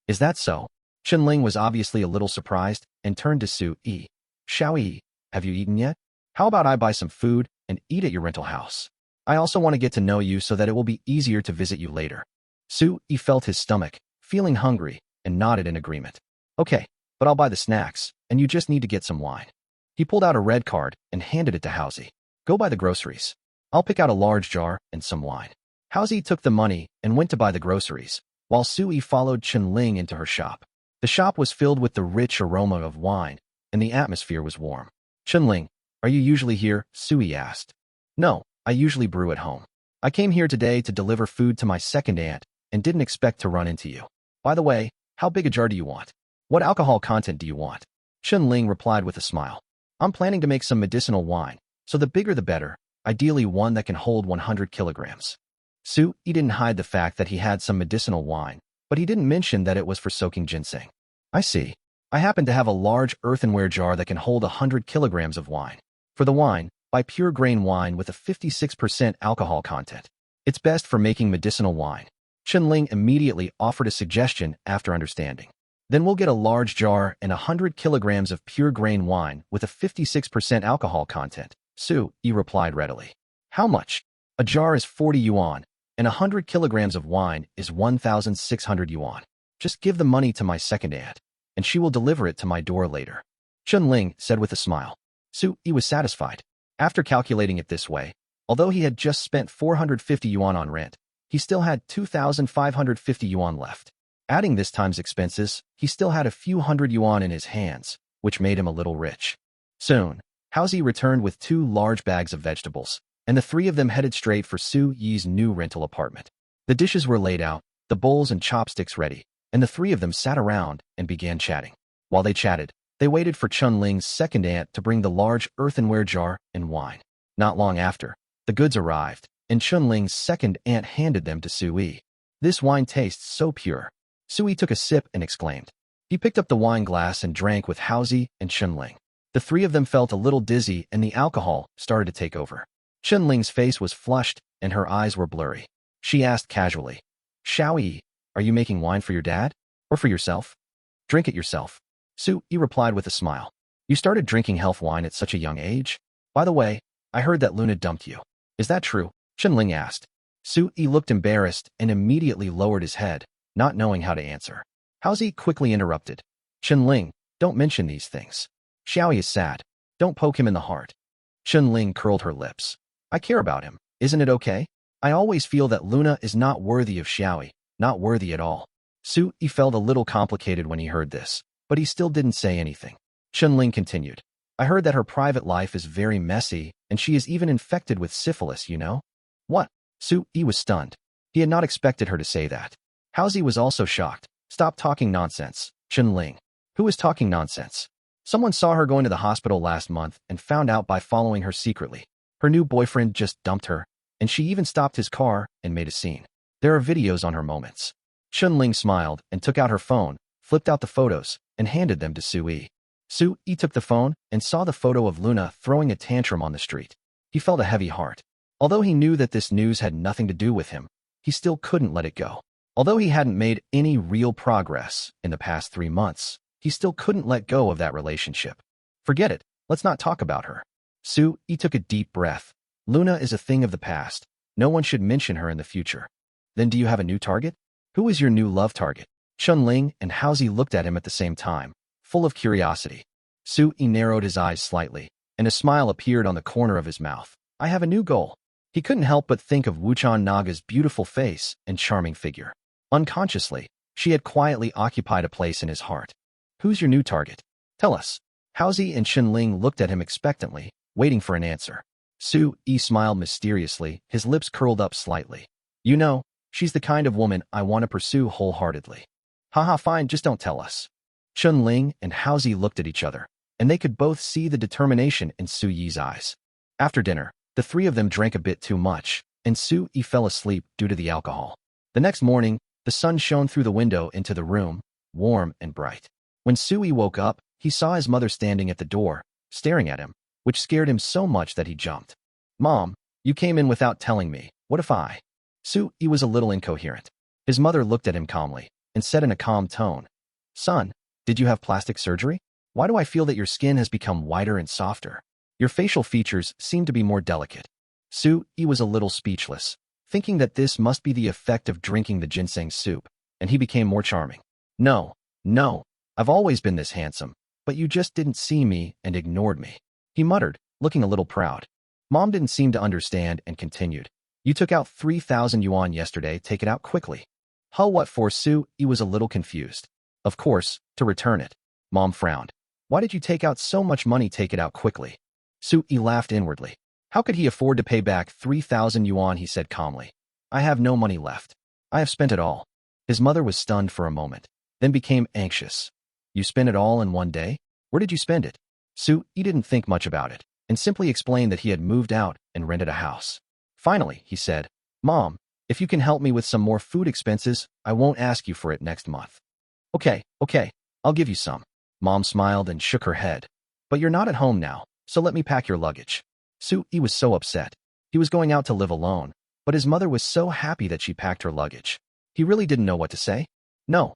Is that so? Chenling was obviously a little surprised and turned to Sui. Xiaoyi, have you eaten yet? How about I buy some food and eat at your rental house? I also want to get to know you so that it will be easier to visit you later. Sui felt his stomach, feeling hungry, and nodded in agreement. Okay, but I'll buy the snacks, and you just need to get some wine. He pulled out a red card and handed it to Haozi. Go buy the groceries. I'll pick out a large jar and some wine. Haozi took the money and went to buy the groceries, while Sui followed Chenling into her shop. The shop was filled with the rich aroma of wine, and the atmosphere was warm. Chenling, are you usually here? Sui asked. No, I usually brew at home. I came here today to deliver food to my second aunt and didn't expect to run into you. By the way, how big a jar do you want? What alcohol content do you want? Chenling replied with a smile. I'm planning to make some medicinal wine, so the bigger the better, ideally one that can hold 100 kilograms. Sui didn't hide the fact that he had some medicinal wine, but he didn't mention that it was for soaking ginseng. I see. I happen to have a large earthenware jar that can hold 100 kilograms of wine. For the wine, buy pure grain wine with a 56% alcohol content. It's best for making medicinal wine. Chenling immediately offered a suggestion after understanding. Then we'll get a large jar and 100 kilograms of pure grain wine with a 56% alcohol content. Sui replied readily. How much? A jar is 40 yuan, and 100 kilograms of wine is 1,600 yuan. Just give the money to my second aunt, and she will deliver it to my door later. Chenling said with a smile. Sui was satisfied. After calculating it this way, although he had just spent 450 yuan on rent, he still had 2,550 yuan left. Adding this time's expenses, he still had a few hundred yuan in his hands, which made him a little rich. Soon, Haozi returned with 2 large bags of vegetables, and the 3 of them headed straight for Sui's new rental apartment. The dishes were laid out, the bowls and chopsticks ready, and the 3 of them sat around and began chatting. While they chatted, they waited for Chenling's second aunt to bring the large earthenware jar and wine. Not long after, the goods arrived, and Chenling's second aunt handed them to Sui. This wine tastes so pure. Sui took a sip and exclaimed. He picked up the wine glass and drank with Haozi and Chenling. The 3 of them felt a little dizzy and the alcohol started to take over. Chenling's face was flushed and her eyes were blurry. She asked casually, Xiaoyi, are you making wine for your dad? Or for yourself? Drink it yourself. Sui replied with a smile. You started drinking health wine at such a young age? By the way, I heard that Luna dumped you. Is that true? Chenling asked. Sui looked embarrassed and immediately lowered his head, not knowing how to answer. Haozi quickly interrupted. Chenling, don't mention these things. Xiaoyi is sad. Don't poke him in the heart. Chenling curled her lips. I care about him. Isn't it okay? I always feel that Luna is not worthy of Xiaoyi, not worthy at all. Sui felt a little complicated when he heard this, but he still didn't say anything. Chenling continued. I heard that her private life is very messy, and she is even infected with syphilis, you know? What? Sue-yi was stunned. He had not expected her to say that. Haozi was also shocked. Stop talking nonsense, Chun-Ling. Who is talking nonsense? Someone saw her going to the hospital last month and found out by following her secretly. Her new boyfriend just dumped her, and she even stopped his car and made a scene. There are videos on her moments. Chun-Ling smiled and took out her phone, flipped out the photos, and handed them to Sue-yi. Sue-yi took the phone and saw the photo of Luna throwing a tantrum on the street. He felt a heavy heart. Although he knew that this news had nothing to do with him, he still couldn't let it go. Although he hadn't made any real progress in the past 3 months, he still couldn't let go of that relationship. Forget it. Let's not talk about her. Sue-yi took a deep breath. Luna is a thing of the past. No one should mention her in the future. Then do you have a new target? Who is your new love target? Chun-Ling and Haozi looked at him at the same time, full of curiosity. Sue-yi narrowed his eyes slightly, and a smile appeared on the corner of his mouth. I have a new goal. He couldn't help but think of Wuchan Naga's beautiful face and charming figure. Unconsciously, she had quietly occupied a place in his heart. Who's your new target? Tell us. Haozi and Chun-Ling looked at him expectantly, waiting for an answer. Sue-yi smiled mysteriously, his lips curled up slightly. You know, she's the kind of woman I want to pursue wholeheartedly. Haha, fine, just don't tell us. Chun-Ling and Haozi looked at each other, and they could both see the determination in Sue-yi's eyes. After dinner, the three of them drank a bit too much, and Sue-yi fell asleep due to the alcohol. The next morning, the sun shone through the window into the room, warm and bright. When Sue-yi woke up, he saw his mother standing at the door, staring at him, which scared him so much that he jumped. Mom, you came in without telling me. What if I? Sue-yi was a little incoherent. His mother looked at him calmly and said in a calm tone, Son, did you have plastic surgery? Why do I feel that your skin has become whiter and softer? Your facial features seem to be more delicate. Sue-yi was a little speechless, thinking that this must be the effect of drinking the ginseng soup, and he became more charming. No, I've always been this handsome, but you just didn't see me and ignored me. He muttered, looking a little proud. Mom didn't seem to understand and continued. You took out 3,000 yuan yesterday, take it out quickly. Huh, what for? Sue-yi was a little confused. Of course, to return it. Mom frowned. Why did you take out so much money? Take it out quickly. Sue-yi laughed inwardly. How could he afford to pay back 3,000 yuan? He said calmly. I have no money left. I have spent it all. His mother was stunned for a moment, then became anxious. You spent it all in one day? Where did you spend it? Sue-yi didn't think much about it, and simply explained that he had moved out and rented a house. Finally, he said, Mom, if you can help me with some more food expenses, I won't ask you for it next month. Okay, I'll give you some. Mom smiled and shook her head. But you're not at home now, so let me pack your luggage. Sue-yi was so upset. He was going out to live alone, but his mother was so happy that she packed her luggage. He really didn't know what to say. No,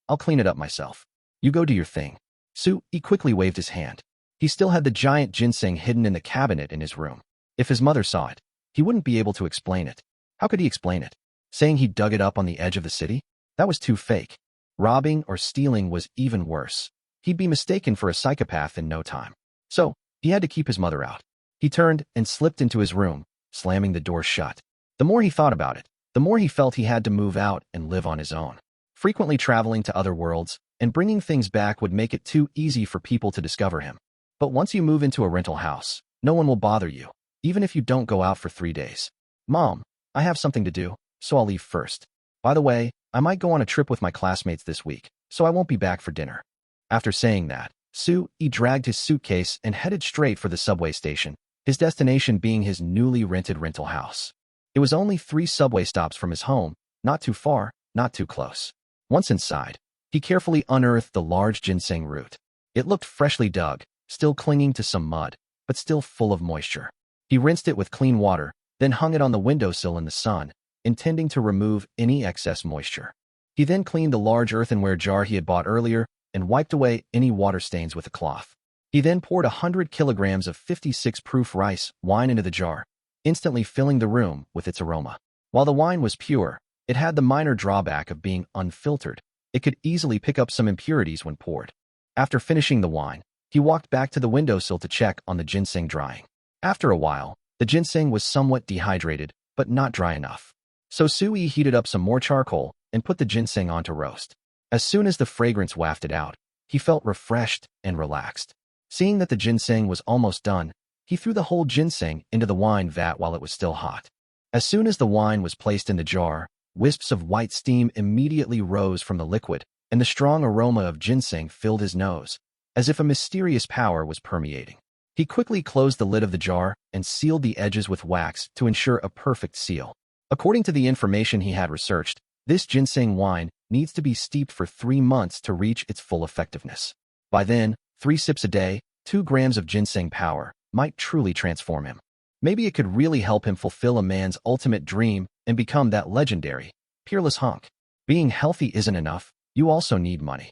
I'll clean it up myself. You go do your thing. Sue-yi quickly waved his hand. He still had the giant ginseng hidden in the cabinet in his room. If his mother saw it, he wouldn't be able to explain it. How could he explain it? Saying he dug it up on the edge of the city? That was too fake. Robbing or stealing was even worse. He'd be mistaken for a psychopath in no time. So, he had to keep his mother out. He turned and slipped into his room, slamming the door shut. The more he thought about it, the more he felt he had to move out and live on his own. Frequently traveling to other worlds and bringing things back would make it too easy for people to discover him. But once you move into a rental house, no one will bother you, even if you don't go out for 3 days. Mom, I have something to do, so I'll leave first. By the way, I might go on a trip with my classmates this week, so I won't be back for dinner. After saying that, Sue-yi dragged his suitcase and headed straight for the subway station, his destination being his newly rented rental house. It was only 3 subway stops from his home, not too far, not too close. Once inside, he carefully unearthed the large ginseng root. It looked freshly dug, still clinging to some mud, but still full of moisture. He rinsed it with clean water, then hung it on the windowsill in the sun, intending to remove any excess moisture. He then cleaned the large earthenware jar he had bought earlier and wiped away any water stains with a cloth. He then poured 100 kilograms of 56-proof rice wine into the jar, instantly filling the room with its aroma. While the wine was pure, it had the minor drawback of being unfiltered. It could easily pick up some impurities when poured. After finishing the wine, he walked back to the windowsill to check on the ginseng drying. After a while, the ginseng was somewhat dehydrated, but not dry enough. So Sue-yi heated up some more charcoal and put the ginseng on to roast. As soon as the fragrance wafted out, he felt refreshed and relaxed. Seeing that the ginseng was almost done, he threw the whole ginseng into the wine vat while it was still hot. As soon as the wine was placed in the jar, wisps of white steam immediately rose from the liquid, and the strong aroma of ginseng filled his nose, as if a mysterious power was permeating. He quickly closed the lid of the jar and sealed the edges with wax to ensure a perfect seal. According to the information he had researched, this ginseng wine needs to be steeped for 3 months to reach its full effectiveness. By then, 3 sips a day, 2 grams of ginseng power, might truly transform him. Maybe it could really help him fulfill a man's ultimate dream and become that legendary, peerless hunk. Being healthy isn't enough, you also need money.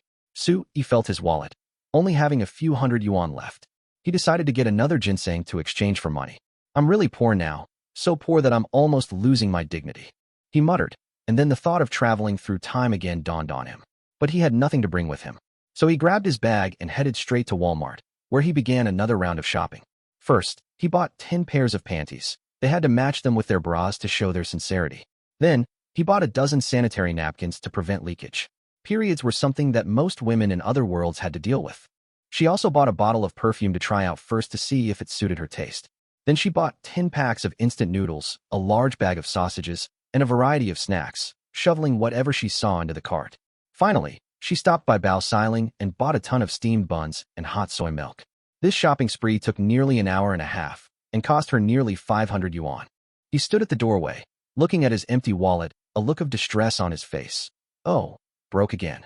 He felt his wallet, only having a few hundred yuan left. He decided to get another ginseng to exchange for money. I'm really poor now, so poor that I'm almost losing my dignity, he muttered, and then the thought of traveling through time again dawned on him. But he had nothing to bring with him. So he grabbed his bag and headed straight to Walmart, where he began another round of shopping. First, he bought 10 pairs of panties. They had to match them with their bras to show their sincerity. Then, he bought a dozen sanitary napkins to prevent leakage. Periods were something that most women in other worlds had to deal with. She also bought a bottle of perfume to try out first to see if it suited her taste. Then she bought 10 packs of instant noodles, a large bag of sausages, and a variety of snacks, shoveling whatever she saw into the cart. Finally, she stopped by Bao Siling and bought a ton of steamed buns and hot soy milk. This shopping spree took nearly an hour and a half and cost her nearly 500 yuan. He stood at the doorway, looking at his empty wallet, a look of distress on his face. Oh, broke again.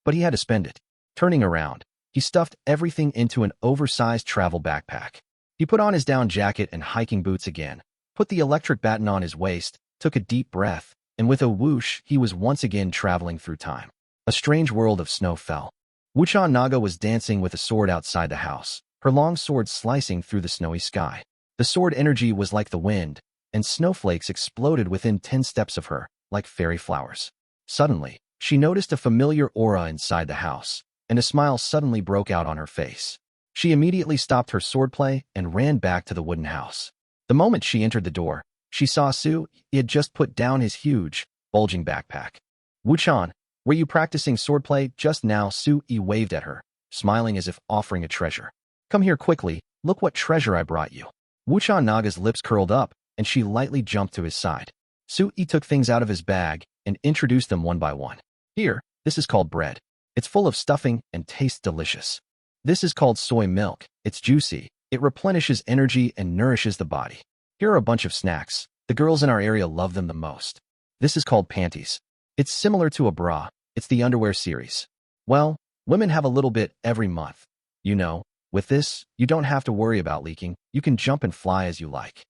But he had to spend it. Turning around, he stuffed everything into an oversized travel backpack. He put on his down jacket and hiking boots again, put the electric baton on his waist, took a deep breath, and with a whoosh, he was once again traveling through time. A strange world of snow fell. Wuchan Naga was dancing with a sword outside the house, her long sword slicing through the snowy sky. The sword energy was like the wind, and snowflakes exploded within 10 steps of her, like fairy flowers. Suddenly, she noticed a familiar aura inside the house, and a smile suddenly broke out on her face. She immediately stopped her swordplay and ran back to the wooden house. The moment she entered the door, she saw he had just put down his huge, bulging backpack. "Wuchan, were you practicing swordplay just now?" Waved at her, smiling as if offering a treasure. "Come here quickly, look what treasure I brought you." Wuchan Naga's lips curled up, and she lightly jumped to his side. Took things out of his bag and introduced them one by one. "Here, this is called bread. It's full of stuffing and tastes delicious. This is called soy milk. It's juicy. It replenishes energy and nourishes the body. Here are a bunch of snacks. The girls in our area love them the most. This is called panties. It's similar to a bra. It's the underwear series. Well, women have a little bit every month. You know, with this, you don't have to worry about leaking. You can jump and fly as you like.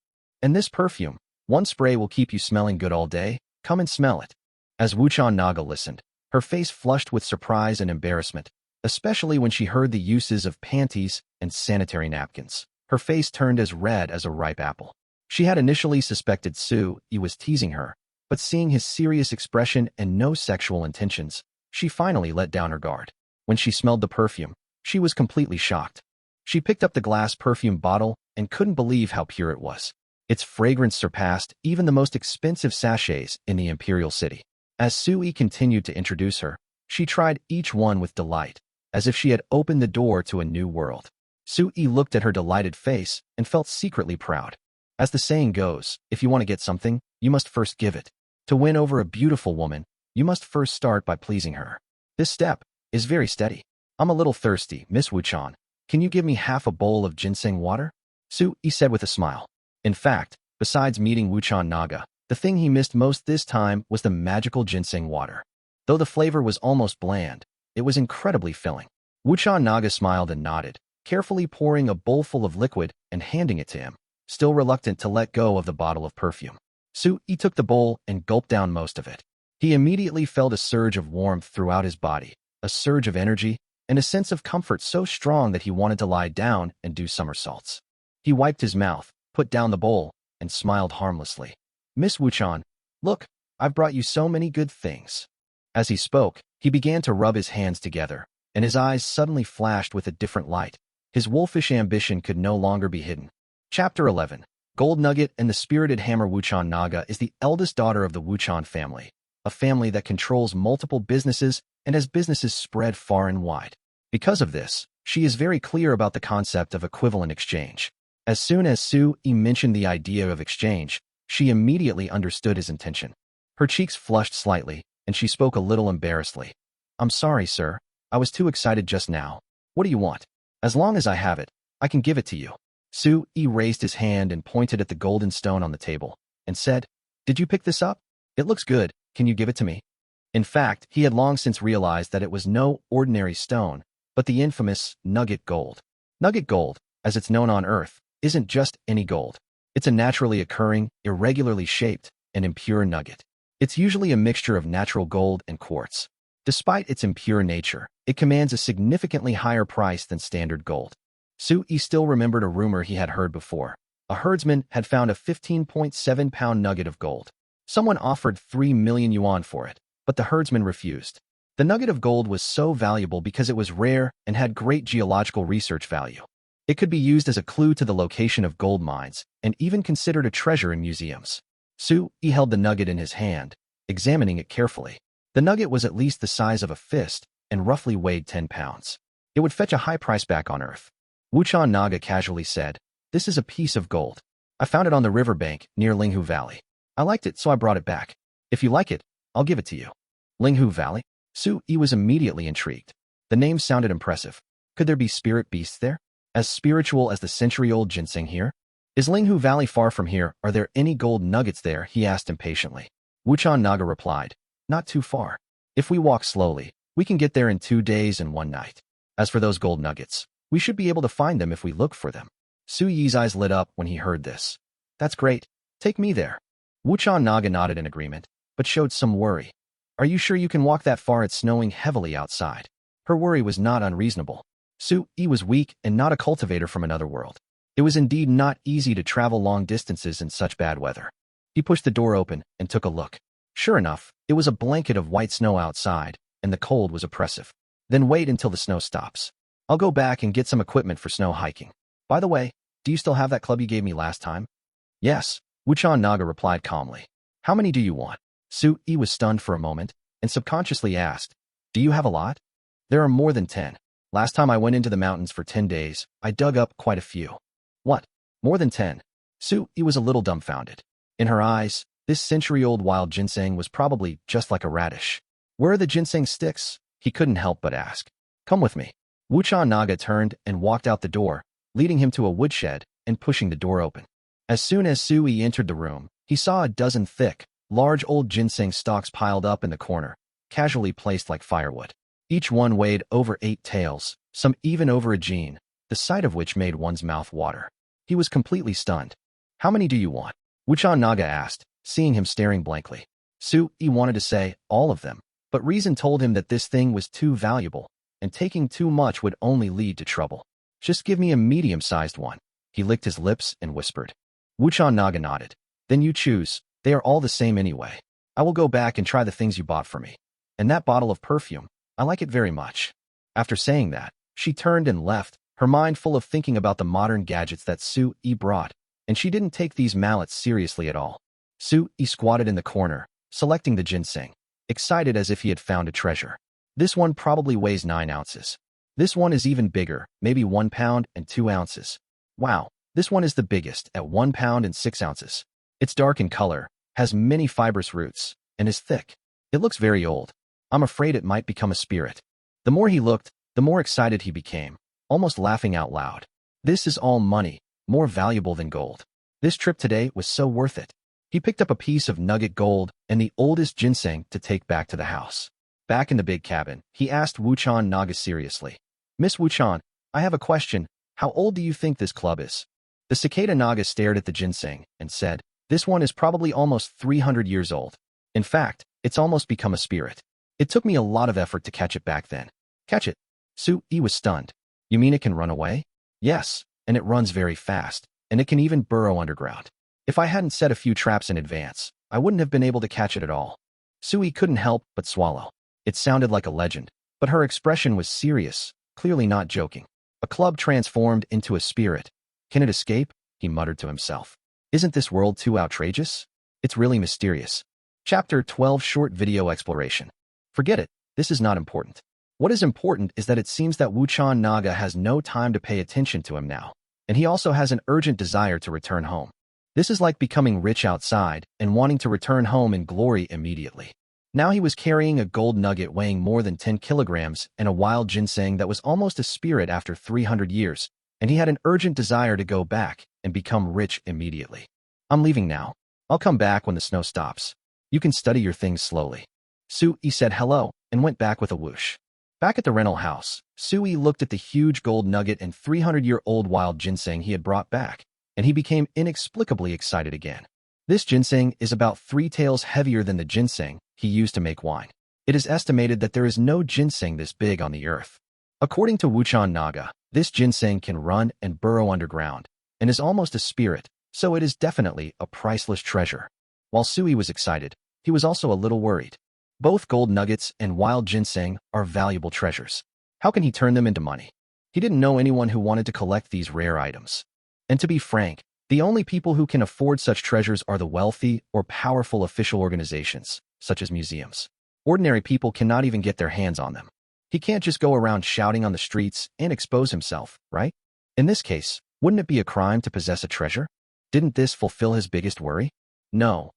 And this perfume, one spray will keep you smelling good all day. Come and smell it." As Wuchan Naga listened, her face flushed with surprise and embarrassment, especially when she heard the uses of panties and sanitary napkins. Her face turned as red as a ripe apple. She had initially suspected he was teasing her, but seeing his serious expression and no sexual intentions, she finally let down her guard. When she smelled the perfume, she was completely shocked. She picked up the glass perfume bottle and couldn't believe how pure it was. Its fragrance surpassed even the most expensive sachets in the imperial city. As Sui continued to introduce her, she tried each one with delight, as if she had opened the door to a new world. Sui looked at her delighted face and felt secretly proud. As the saying goes, if you want to get something, you must first give it. To win over a beautiful woman, you must first start by pleasing her. This step is very steady. "I'm a little thirsty, Miss Wuchan. Can you give me half a bowl of ginseng water?" Sui said with a smile. In fact, besides meeting Wuchan Naga, the thing he missed most this time was the magical ginseng water. Though the flavor was almost bland, it was incredibly filling. Wuchan Naga smiled and nodded, carefully pouring a bowlful of liquid and handing it to him, still reluctant to let go of the bottle of perfume. Sui took the bowl and gulped down most of it. He immediately felt a surge of warmth throughout his body, a surge of energy, and a sense of comfort so strong that he wanted to lie down and do somersaults. He wiped his mouth, put down the bowl, and smiled harmlessly. "Miss Wuchan, look, I've brought you so many good things." As he spoke, he began to rub his hands together, and his eyes suddenly flashed with a different light. His wolfish ambition could no longer be hidden. Chapter 11. Gold Nugget and the Spirited Hammer. Wuchan Naga is the eldest daughter of the Wuchan family, a family that controls multiple businesses and has businesses spread far and wide. Because of this, She is very clear about the concept of equivalent exchange. As soon as Sue-yi mentioned the idea of exchange, she immediately understood his intention. Her cheeks flushed slightly, and she spoke a little embarrassedly. I'm sorry, sir. I was too excited just now. What do you want? As long as I have it, I can give it to you. Sue-yi raised his hand and pointed at the golden stone on the table, and said, Did you pick this up? It looks good. Can you give it to me? In fact, he had long since realized that it was no ordinary stone, but the infamous nugget gold. Nugget gold, as it's known on Earth, isn't just any gold. It's a naturally occurring, irregularly shaped, and impure nugget. It's usually a mixture of natural gold and quartz. Despite its impure nature, it commands a significantly higher price than standard gold. Sue-yi still remembered a rumor he had heard before. A herdsman had found a 15.7-pound nugget of gold. Someone offered 3 million yuan for it, but the herdsman refused. The nugget of gold was so valuable because it was rare and had great geological research value. It could be used as a clue to the location of gold mines and even considered a treasure in museums. Sue-yi held the nugget in his hand, examining it carefully. The nugget was at least the size of a fist and roughly weighed 10 pounds. It would fetch a high price back on Earth. Wuchan Naga casually said, This is a piece of gold. I found it on the riverbank near Linghu Valley. I liked it, so I brought it back. If you like it, I'll give it to you. Linghu Valley? Sue-yi was immediately intrigued. The name sounded impressive. Could there be spirit beasts there? As spiritual as the century-old ginseng here? Is Linghu Valley far from here? Are there any gold nuggets there? He asked impatiently. Wuchan Naga replied, Not too far. If we walk slowly, we can get there in 2 days and 1 night. As for those gold nuggets, we should be able to find them if we look for them. Sue-yi's eyes lit up when he heard this. That's great. Take me there. Wuchan Naga nodded in agreement, but showed some worry. Are you sure you can walk that far? It's snowing heavily outside. Her worry was not unreasonable. Sue-yi was weak and not a cultivator from another world. It was indeed not easy to travel long distances in such bad weather. He pushed the door open and took a look. Sure enough, it was a blanket of white snow outside, and the cold was oppressive. Then wait until the snow stops. I'll go back and get some equipment for snow hiking. By the way, do you still have that club you gave me last time? Yes, Wuchan Naga replied calmly. How many do you want? Sue-yi was stunned for a moment and subconsciously asked, Do you have a lot? There are more than 10. Last time I went into the mountains for 10 days, I dug up quite a few. What? More than 10? Sue-yi was a little dumbfounded. In her eyes, this century-old wild ginseng was probably just like a radish. Where are the ginseng sticks? He couldn't help but ask. Come with me. Wuchan Naga turned and walked out the door, leading him to a woodshed and pushing the door open. As soon as Sue-yi entered the room, he saw a dozen thick, large old ginseng stalks piled up in the corner, casually placed like firewood. Each one weighed over 8 taels, some even over a jin, the sight of which made one's mouth water. He was completely stunned. How many do you want? Wuchan Naga asked, seeing him staring blankly. Sue-yi wanted to say, all of them, but reason told him that this thing was too valuable, and taking too much would only lead to trouble. Just give me a medium-sized one. He licked his lips and whispered. Wuchan Naga nodded. Then you choose. They are all the same anyway. I will go back and try the things you bought for me. And that bottle of perfume, I like it very much. After saying that, she turned and left, her mind full of thinking about the modern gadgets that Sue-yi brought, and she didn't take these mallets seriously at all. Sue-yi squatted in the corner, selecting the ginseng, excited as if he had found a treasure. This one probably weighs 9 ounces. This one is even bigger, maybe 1 pound and 2 ounces. Wow, this one is the biggest, at 1 pound and 6 ounces. It's dark in color, has many fibrous roots, and is thick. It looks very old. I'm afraid it might become a spirit. The more he looked, the more excited he became, almost laughing out loud. This is all money, more valuable than gold. This trip today was so worth it. He picked up a piece of nugget gold and the oldest ginseng to take back to the house. Back in the big cabin, he asked Wuchan Naga seriously. Miss Wuchan, I have a question. How old do you think this club is? The cicada Naga stared at the ginseng and said, This one is probably almost 300 years old. In fact, it's almost become a spirit. It took me a lot of effort to catch it back then. Catch it? Sue-yi was stunned. You mean it can run away? Yes, and it runs very fast, and it can even burrow underground. If I hadn't set a few traps in advance, I wouldn't have been able to catch it at all. Sue-yi couldn't help but swallow. It sounded like a legend, but her expression was serious, clearly not joking. A club transformed into a spirit. Can it escape? He muttered to himself. Isn't this world too outrageous? It's really mysterious. Chapter 12 Short Video Exploration. Forget it, this is not important. What is important is that it seems that Wuchan Naga has no time to pay attention to him now, and he also has an urgent desire to return home. This is like becoming rich outside and wanting to return home in glory immediately. Now he was carrying a gold nugget weighing more than 10 kilograms and a wild ginseng that was almost a spirit after 300 years, and he had an urgent desire to go back and become rich immediately. I'm leaving now. I'll come back when the snow stops. You can study your things slowly. Sui said hello and went back with a whoosh. Back at the rental house, Sui looked at the huge gold nugget and 300-year-old wild ginseng he had brought back, and he became inexplicably excited again. This ginseng is about 3 taels heavier than the ginseng he used to make wine. It is estimated that there is no ginseng this big on the earth. According to Wuchan Naga, this ginseng can run and burrow underground, and is almost a spirit, so it is definitely a priceless treasure. While Sui was excited, he was also a little worried. Both gold nuggets and wild ginseng are valuable treasures. How can he turn them into money? He didn't know anyone who wanted to collect these rare items. And to be frank, the only people who can afford such treasures are the wealthy or powerful official organizations, such as museums. Ordinary people cannot even get their hands on them. He can't just go around shouting on the streets and expose himself, right? In this case, wouldn't it be a crime to possess a treasure? Didn't this fulfill his biggest worry? No.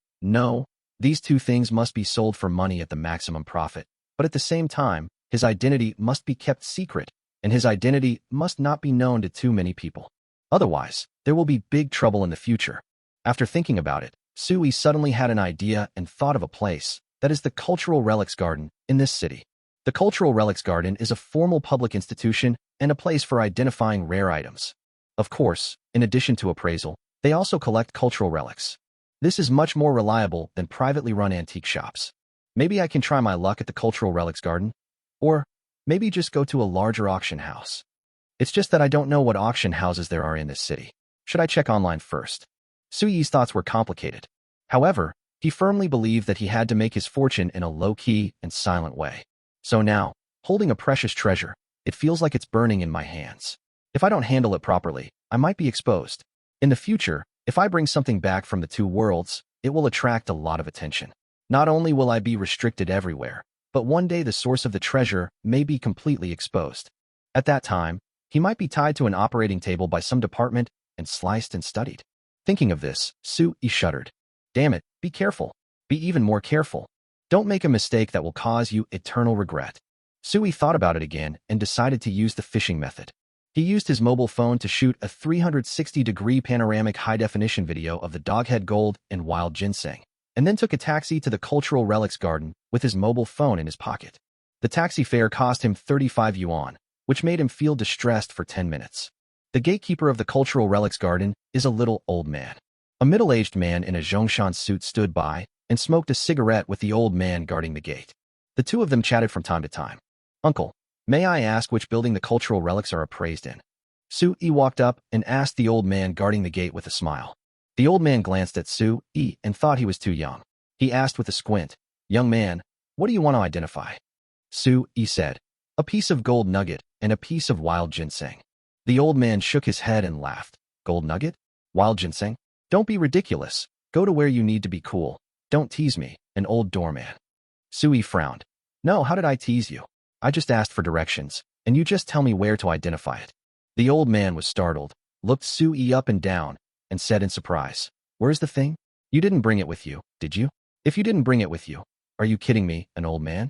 These two things must be sold for money at the maximum profit, but at the same time, his identity must be kept secret, and his identity must not be known to too many people. Otherwise, there will be big trouble in the future. After thinking about it, Sui suddenly had an idea and thought of a place, that is the Cultural Relics Garden, in this city. The Cultural Relics Garden is a formal public institution and a place for identifying rare items. Of course, in addition to appraisal, they also collect cultural relics. This is much more reliable than privately run antique shops. Maybe I can try my luck at the Cultural Relics Garden, or maybe just go to a larger auction house. It's just that I don't know what auction houses there are in this city. Should I check online first? Sui's thoughts were complicated. However, he firmly believed that he had to make his fortune in a low-key and silent way. So now, holding a precious treasure, it feels like it's burning in my hands. If I don't handle it properly, I might be exposed. In the future, if I bring something back from the two worlds, it will attract a lot of attention. Not only will I be restricted everywhere, but one day the source of the treasure may be completely exposed. At that time, he might be tied to an operating table by some department and sliced and studied. Thinking of this, Sui shuddered. Damn it, be careful. Be even more careful. Don't make a mistake that will cause you eternal regret. Sui thought about it again and decided to use the fishing method. He used his mobile phone to shoot a 360-degree panoramic high-definition video of the doghead gold and wild ginseng, and then took a taxi to the Cultural Relics Garden with his mobile phone in his pocket. The taxi fare cost him 35 yuan, which made him feel distressed for 10 minutes. The gatekeeper of the Cultural Relics Garden is a little old man. A middle-aged man in a Zhongshan suit stood by and smoked a cigarette with the old man guarding the gate. The two of them chatted from time to time. Uncle, may I ask which building the cultural relics are appraised in? Sui walked up and asked the old man guarding the gate with a smile. The old man glanced at Sui and thought he was too young. He asked with a squint, Young man, what do you want to identify? Sui said, A piece of gold nugget and a piece of wild ginseng. The old man shook his head and laughed. Gold nugget? Wild ginseng? Don't be ridiculous. Go to where you need to be cool. Don't tease me, an old doorman. Sui frowned. No, how did I tease you? I just asked for directions, and you just tell me where to identify it. The old man was startled, looked Sui up and down, and said in surprise, Where's the thing? You didn't bring it with you, did you? If you didn't bring it with you, are you kidding me, an old man?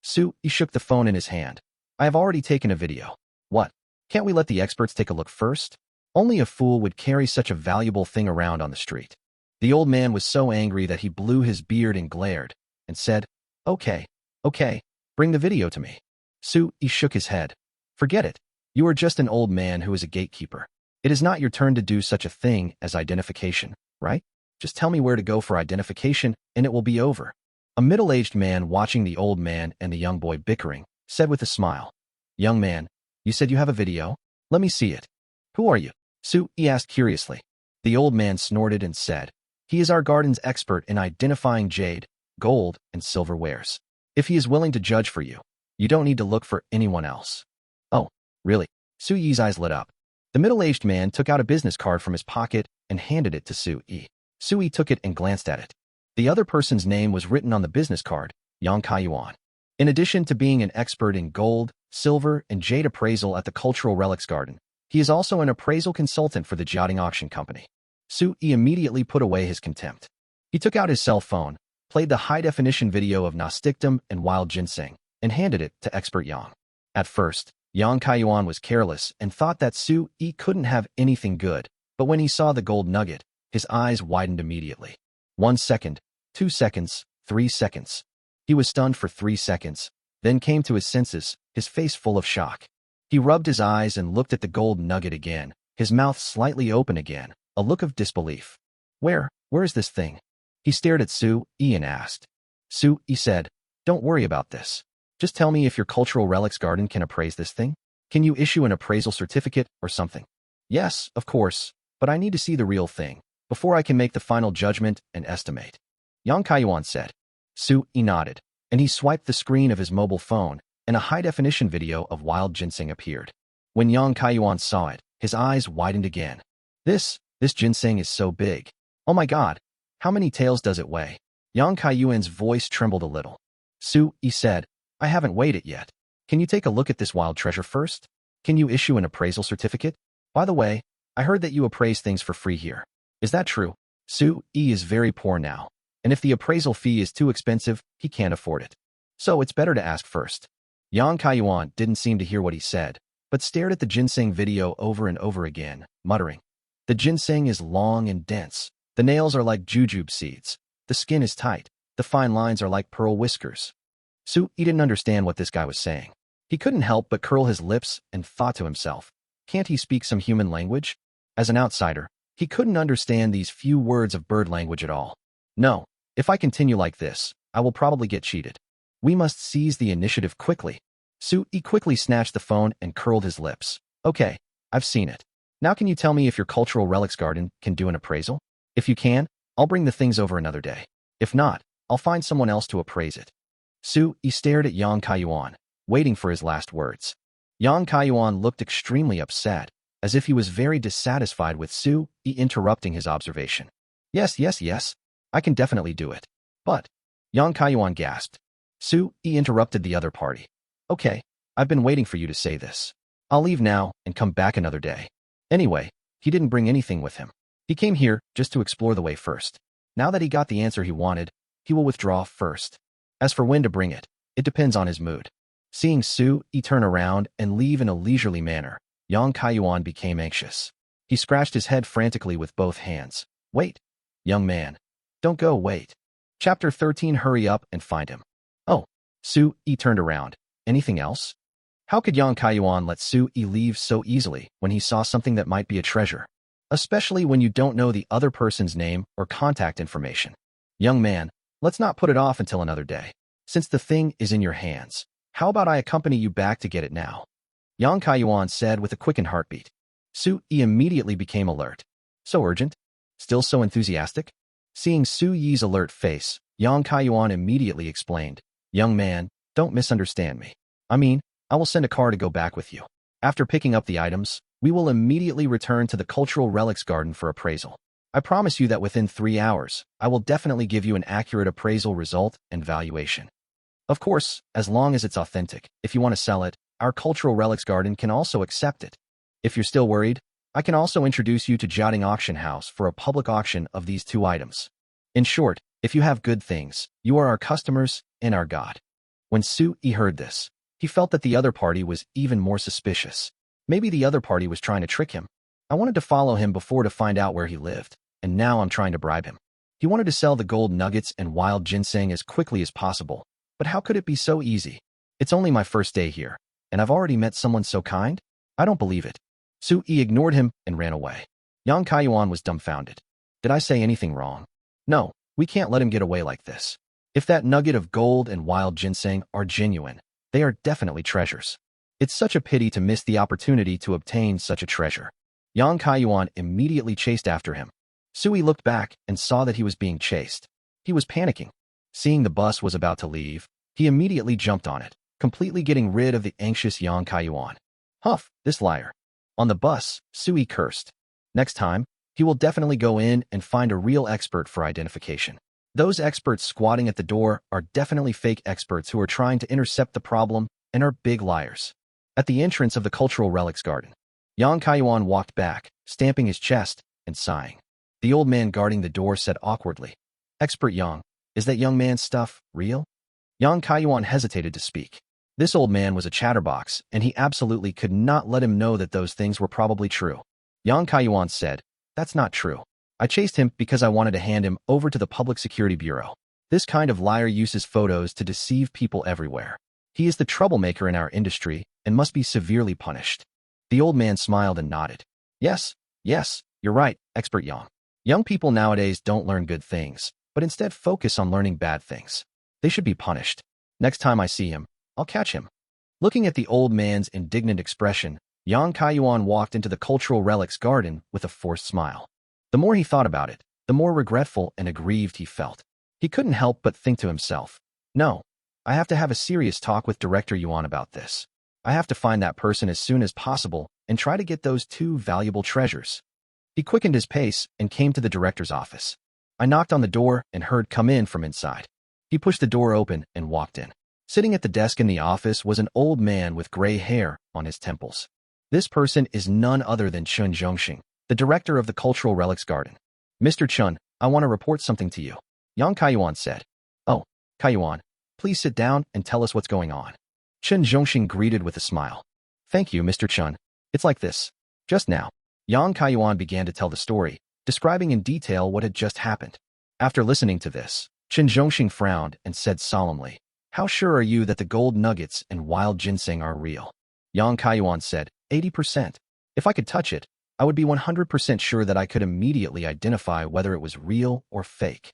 Sui shook the phone in his hand. I have already taken a video. What? Can't we let the experts take a look first? Only a fool would carry such a valuable thing around on the street. The old man was so angry that he blew his beard and glared, and said, Okay, bring the video to me. Sui shook his head. Forget it. You are just an old man who is a gatekeeper. It is not your turn to do such a thing as identification, right? Just tell me where to go for identification, and it will be over. A middle-aged man watching the old man and the young boy bickering, said with a smile, Young man, you said you have a video? Let me see it. Who are you? Sui asked curiously. The old man snorted and said, He is our garden's expert in identifying jade, gold, and silver wares. If he is willing to judge for you, you don't need to look for anyone else. Oh, really? Sui's eyes lit up. The middle-aged man took out a business card from his pocket and handed it to Sui. Sui took it and glanced at it. The other person's name was written on the business card, Yang Kaiyuan. In addition to being an expert in gold, silver, and jade appraisal at the Cultural Relics Garden, he is also an appraisal consultant for the Jiaoding Auction Company. Su-yi immediately put away his contempt. He took out his cell phone, played the high-definition video of Gnosticdom and wild ginseng, and handed it to expert Yang. At first, Yang Kaiyuan was careless and thought that Su-yi couldn't have anything good, but when he saw the gold nugget, his eyes widened immediately. 1 second, 2 seconds, 3 seconds. He was stunned for 3 seconds, then came to his senses, his face full of shock. He rubbed his eyes and looked at the gold nugget again, his mouth slightly open again, a look of disbelief. Where is this thing? He stared at Su-yi and asked. Su-yi said, "Don't worry about this. Just tell me if your Cultural Relics Garden can appraise this thing. Can you issue an appraisal certificate or something?" "Yes, of course, but I need to see the real thing before I can make the final judgment and estimate," Yang Kaiyuan said. Su-yi nodded, and he swiped the screen of his mobile phone, and a high-definition video of wild ginseng appeared. When Yang Kaiyuan saw it, his eyes widened again. This ginseng is so big. Oh my god, how many taels does it weigh?" Yang Kaiyuan's voice trembled a little. Su-yi said, "I haven't weighed it yet. Can you take a look at this wild treasure first? Can you issue an appraisal certificate? By the way, I heard that you appraise things for free here. Is that true?" Su-yi is very poor now, and if the appraisal fee is too expensive, he can't afford it. So it's better to ask first. Yang Kaiyuan didn't seem to hear what he said, but stared at the ginseng video over and over again, muttering. The ginseng is long and dense. The nails are like jujube seeds. The skin is tight. The fine lines are like pearl whiskers. Su-yi didn't understand what this guy was saying. He couldn't help but curl his lips and thought to himself, can't he speak some human language? As an outsider, he couldn't understand these few words of bird language at all. No, if I continue like this, I will probably get cheated. We must seize the initiative quickly. Su-yi quickly snatched the phone and curled his lips. Okay, I've seen it. Now can you tell me if your Cultural Relics Garden can do an appraisal? If you can, I'll bring the things over another day. If not, I'll find someone else to appraise it. Su-yi stared at Yang Kaiyuan, waiting for his last words. Yang Kaiyuan looked extremely upset, as if he was very dissatisfied with Su-yi interrupting his observation. Yes, I can definitely do it. But, Yang Kaiyuan gasped. Su-yi interrupted the other party. Okay, I've been waiting for you to say this. I'll leave now and come back another day. Anyway, he didn't bring anything with him. He came here just to explore the way first. Now that he got the answer he wanted, he will withdraw first. As for when to bring it, it depends on his mood. Seeing Su-yi turn around and leave in a leisurely manner, Yang Kaiyuan became anxious. He scratched his head frantically with both hands. Wait, young man. Don't go, wait. Chapter 13. Hurry up and find him. Oh, Su-yi turned around. Anything else? How could Yang Kaiyuan let Su-yi leave so easily when he saw something that might be a treasure? Especially when you don't know the other person's name or contact information. Young man, let's not put it off until another day. Since the thing is in your hands, how about I accompany you back to get it now? Yang Kaiyuan said with a quickened heartbeat. Su-yi immediately became alert. So urgent? Still so enthusiastic? Seeing Su-yi's alert face, Yang Kaiyuan immediately explained. Young man, don't misunderstand me. I mean, I will send a car to go back with you. After picking up the items, we will immediately return to the Cultural Relics Garden for appraisal. I promise you that within 3 hours, I will definitely give you an accurate appraisal result and valuation. Of course, as long as it's authentic. If you want to sell it, our Cultural Relics Garden can also accept it. If you're still worried, I can also introduce you to Jiaoding Auction House for a public auction of these 2 items. In short, if you have good things, you are our customers and our God. When Su-yi heard this, he felt that the other party was even more suspicious. Maybe the other party was trying to trick him. I wanted to follow him before to find out where he lived, and now I'm trying to bribe him. He wanted to sell the gold nuggets and wild ginseng as quickly as possible, but how could it be so easy? It's only my first day here, and I've already met someone so kind? I don't believe it. Su-yi ignored him and ran away. Yang Kaiyuan was dumbfounded. Did I say anything wrong? No, we can't let him get away like this. If that nugget of gold and wild ginseng are genuine, they are definitely treasures. It's such a pity to miss the opportunity to obtain such a treasure. Yang Kaiyuan immediately chased after him. Su-yi looked back and saw that he was being chased. He was panicking. Seeing the bus was about to leave, he immediately jumped on it, completely getting rid of the anxious Yang Kaiyuan. Huff, this liar. On the bus, Su-yi cursed. Next time, he will definitely go in and find a real expert for identification. Those experts squatting at the door are definitely fake experts who are trying to intercept the problem and are big liars. At the entrance of the Cultural Relics Garden, Yang Kaiyuan walked back, stamping his chest and sighing. The old man guarding the door said awkwardly, "Expert Yang, is that young man's stuff real?" Yang Kaiyuan hesitated to speak. This old man was a chatterbox, and he absolutely could not let him know that those things were probably true. Yang Kaiyuan said, "That's not true. I chased him because I wanted to hand him over to the Public Security Bureau. This kind of liar uses photos to deceive people everywhere. He is the troublemaker in our industry and must be severely punished." The old man smiled and nodded. Yes, you're right, Expert Yang. Young people nowadays don't learn good things, but instead focus on learning bad things. They should be punished. Next time I see him, I'll catch him. Looking at the old man's indignant expression, Yang Kaiyuan walked into the Cultural Relics Garden with a forced smile. The more he thought about it, the more regretful and aggrieved he felt. He couldn't help but think to himself, "No, I have to have a serious talk with Director Yuan about this. I have to find that person as soon as possible and try to get those two valuable treasures." He quickened his pace and came to the director's office. I knocked on the door and heard "Come in" from inside. He pushed the door open and walked in. Sitting at the desk in the office was an old man with gray hair on his temples. This person is none other than Chun Zhongxing, the director of the Cultural Relics Garden. "Mr. Chun, I want to report something to you," Yang Kaiyuan said. "Oh, Kaiyuan, please sit down and tell us what's going on." Chun Zhongxing greeted with a smile. "Thank you, Mr. Chun. It's like this. Just now." Yang Kaiyuan began to tell the story, describing in detail what had just happened. After listening to this, Chun Zhongxing frowned and said solemnly, "How sure are you that the gold nuggets and wild ginseng are real?" Yang Kaiyuan said, 80%. "If I could touch it, I would be 100% sure that I could immediately identify whether it was real or fake."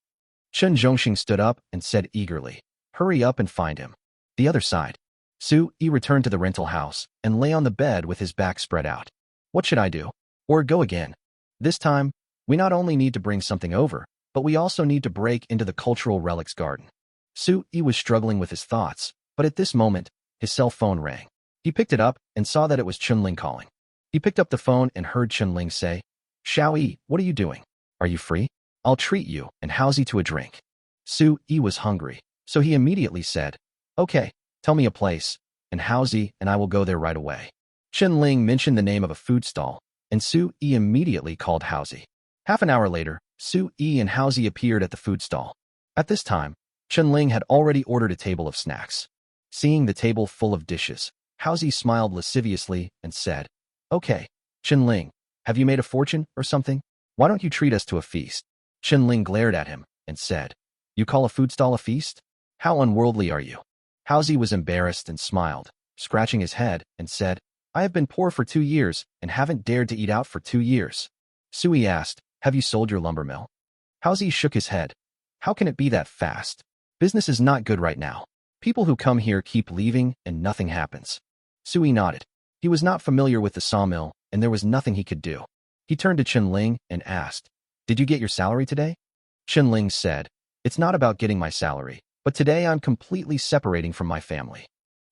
Chun Zhongxing stood up and said eagerly, "Hurry up and find him." The other side. Su-yi returned to the rental house and lay on the bed with his back spread out. "What should I do? Or go again? This time, we not only need to bring something over, but we also need to break into the Cultural Relics Garden." Su-yi was struggling with his thoughts, but at this moment, his cell phone rang. He picked it up and saw that it was Chunling calling. He picked up the phone and heard Chunling say, "Xiao-yi, what are you doing? Are you free? I'll treat you and Haozi to a drink." Su-yi was hungry, so he immediately said, "Okay, tell me a place, and Haozi and I will go there right away." Chunling mentioned the name of a food stall, and Su-yi immediately called Haozi. Half an hour later, Su-yi and Haozi appeared at the food stall. At this time, Chunling had already ordered a table of snacks. Seeing the table full of dishes, Haozi smiled lasciviously and said, "Okay, Chunling, have you made a fortune or something? Why don't you treat us to a feast?" Chunling glared at him and said, "You call a food stall a feast? How unworldly are you?" Haozi was embarrassed and smiled, scratching his head, and said, "I have been poor for 2 years and haven't dared to eat out for 2 years." Sui asked, "Have you sold your lumber mill?" Haozi shook his head. "How can it be that fast? Business is not good right now. People who come here keep leaving and nothing happens." Sui nodded. He was not familiar with the sawmill, and there was nothing he could do. He turned to Chunling and asked, "Did you get your salary today?" Chunling said, "It's not about getting my salary, but today I'm completely separating from my family."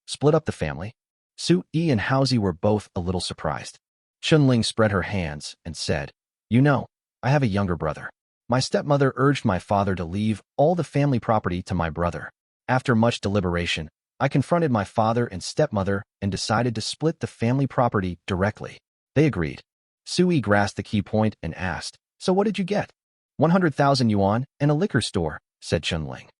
"Split up the family?" Su-yi and Haozi were both a little surprised. Chunling spread her hands and said, "You know, I have a younger brother. My stepmother urged my father to leave all the family property to my brother. After much deliberation, I confronted my father and stepmother and decided to split the family property directly. They agreed." Sui grasped the key point and asked, "So what did you get?" 100,000 yuan and a liquor store," said Chunling.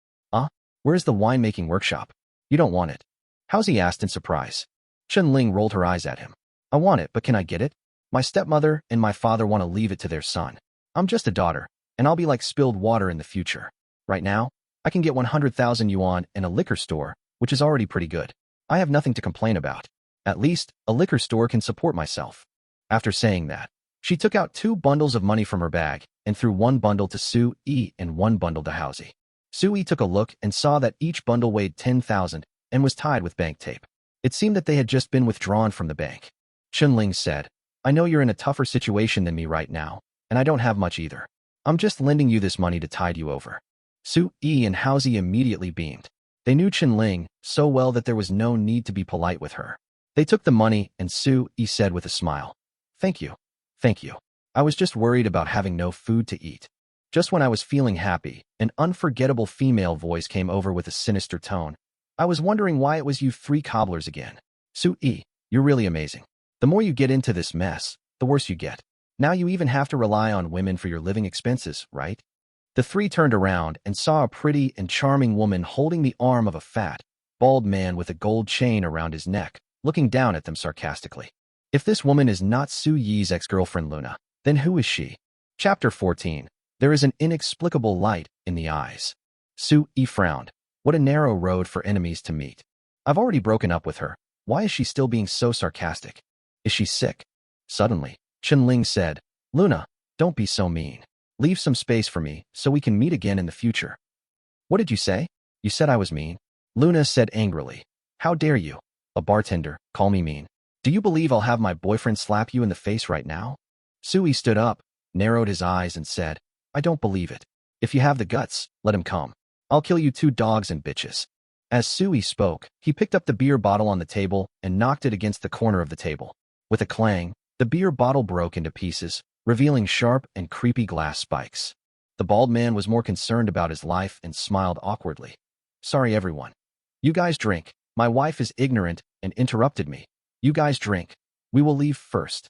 Where's the winemaking workshop? You don't want it?" Haozi asked in surprise. Chunling rolled her eyes at him. "I want it, but can I get it? My stepmother and my father want to leave it to their son. I'm just a daughter, and I'll be like spilled water in the future. Right now, I can get 100,000 yuan and a liquor store, which is already pretty good. I have nothing to complain about. At least, a liquor store can support myself." After saying that, she took out 2 bundles of money from her bag and threw 1 bundle to Su-yi and 1 bundle to Haozi. Su-yi took a look and saw that each bundle weighed 10,000 and was tied with bank tape. It seemed that they had just been withdrawn from the bank. Chunling said, "I know you're in a tougher situation than me right now, and I don't have much either. I'm just lending you this money to tide you over." Su-yi and Haozi immediately beamed. They knew Chunling so well that there was no need to be polite with her. They took the money, and Su-yi said with a smile, "Thank you. Thank you. I was just worried about having no food to eat." Just when I was feeling happy, an unforgettable female voice came over with a sinister tone. I was wondering why it was you three cobblers again. Su-yi, you're really amazing. The more you get into this mess, the worse you get. Now you even have to rely on women for your living expenses, right? The three turned around and saw a pretty and charming woman holding the arm of a fat, bald man with a gold chain around his neck, looking down at them sarcastically. If this woman is not Su-yi's ex-girlfriend Luna, then who is she? Chapter 14. There is an inexplicable light in the eyes. Su-yi frowned. What a narrow road for enemies to meet. I've already broken up with her. Why is she still being so sarcastic? Is she sick? Suddenly, Chen-ling said, Luna, don't be so mean. Leave some space for me so we can meet again in the future. What did you say? You said I was mean? Luna said angrily. How dare you, a bartender, call me mean? Do you believe I'll have my boyfriend slap you in the face right now? Sui stood up, narrowed his eyes and said, I don't believe it. If you have the guts, let him come. I'll kill you two dogs and bitches. As Sui spoke, he picked up the beer bottle on the table and knocked it against the corner of the table. With a clang, the beer bottle broke into pieces, revealing sharp and creepy glass spikes. The bald man was more concerned about his life and smiled awkwardly. Sorry, everyone. You guys drink. My wife is ignorant and interrupted me. You guys drink. We will leave first.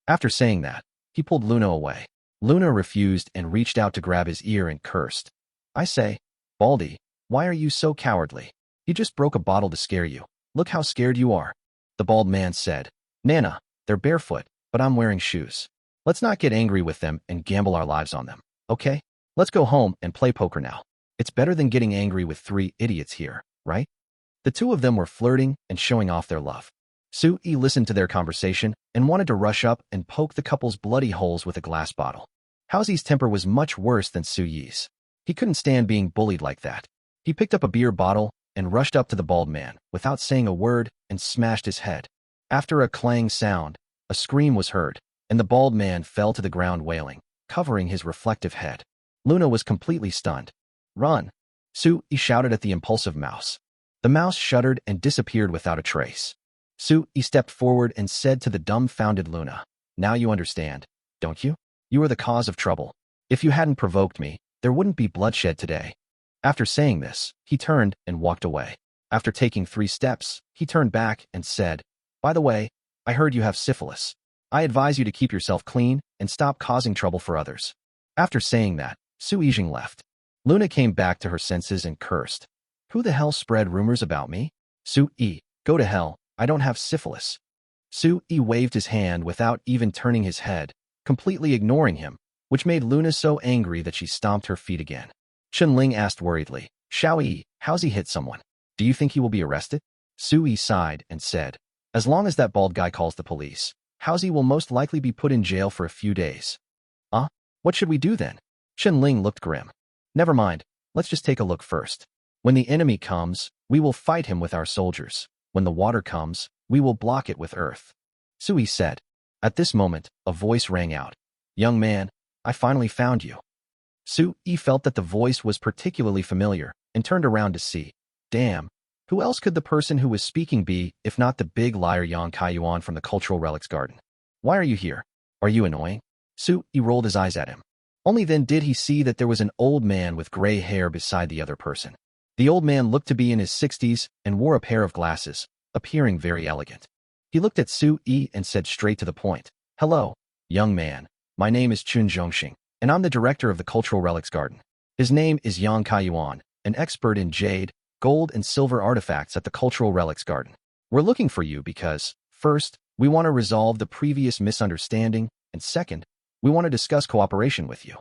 After saying that, he pulled Luna away. Luna refused and reached out to grab his ear and cursed. I say, Baldy, why are you so cowardly? He just broke a bottle to scare you. Look how scared you are. The bald man said, Nana, they're barefoot, but I'm wearing shoes. Let's not get angry with them and gamble our lives on them, okay? Let's go home and play poker now. It's better than getting angry with three idiots here, right? The two of them were flirting and showing off their love. Su-yi listened to their conversation and wanted to rush up and poke the couple's bloody holes with a glass bottle. Haozi's temper was much worse than Su-yi's. He couldn't stand being bullied like that. He picked up a beer bottle and rushed up to the bald man without saying a word and smashed his head. After a clang sound, a scream was heard, and the bald man fell to the ground wailing, covering his reflective head. Luna was completely stunned. Run! Su-yi shouted at the impulsive mouse. The mouse shuddered and disappeared without a trace. Su-yi stepped forward and said to the dumbfounded Luna, Now you understand, don't you? You are the cause of trouble. If you hadn't provoked me, there wouldn't be bloodshed today. After saying this, he turned and walked away. After taking 3 steps, he turned back and said, By the way, I heard you have syphilis. I advise you to keep yourself clean and stop causing trouble for others. After saying that, Su Yijing left. Luna came back to her senses and cursed. Who the hell spread rumors about me? Su-yi, go to hell, I don't have syphilis. Su-yi waved his hand without even turning his head, completely ignoring him, which made Luna so angry that she stomped her feet again. Chen-ling asked worriedly, Xiao-yi, how's he hit someone? Do you think he will be arrested? Su-yi sighed and said, As long as that bald guy calls the police, Haozi will most likely be put in jail for a few days. What should we do then? Chen-ling looked grim. Never mind, let's just take a look first. When the enemy comes, we will fight him with our soldiers. When the water comes, we will block it with earth. Sui said. At this moment, a voice rang out. Young man, I finally found you. Sui felt that the voice was particularly familiar and turned around to see. Damn, who else could the person who was speaking be if not the big liar Yang Kaiyuan from the Cultural Relics Garden? Why are you here? Are you annoying? Sui rolled his eyes at him. Only then did he see that there was an old man with gray hair beside the other person. The old man looked to be in his 60s and wore a pair of glasses, appearing very elegant. He looked at Sui and said straight to the point. Hello, young man. My name is Chun Zhongxing, and I'm the director of the Cultural Relics Garden. His name is Yang Kaiyuan, an expert in jade, gold, and silver artifacts at the Cultural Relics Garden. We're looking for you because, first, we want to resolve the previous misunderstanding, and second, we want to discuss cooperation with you.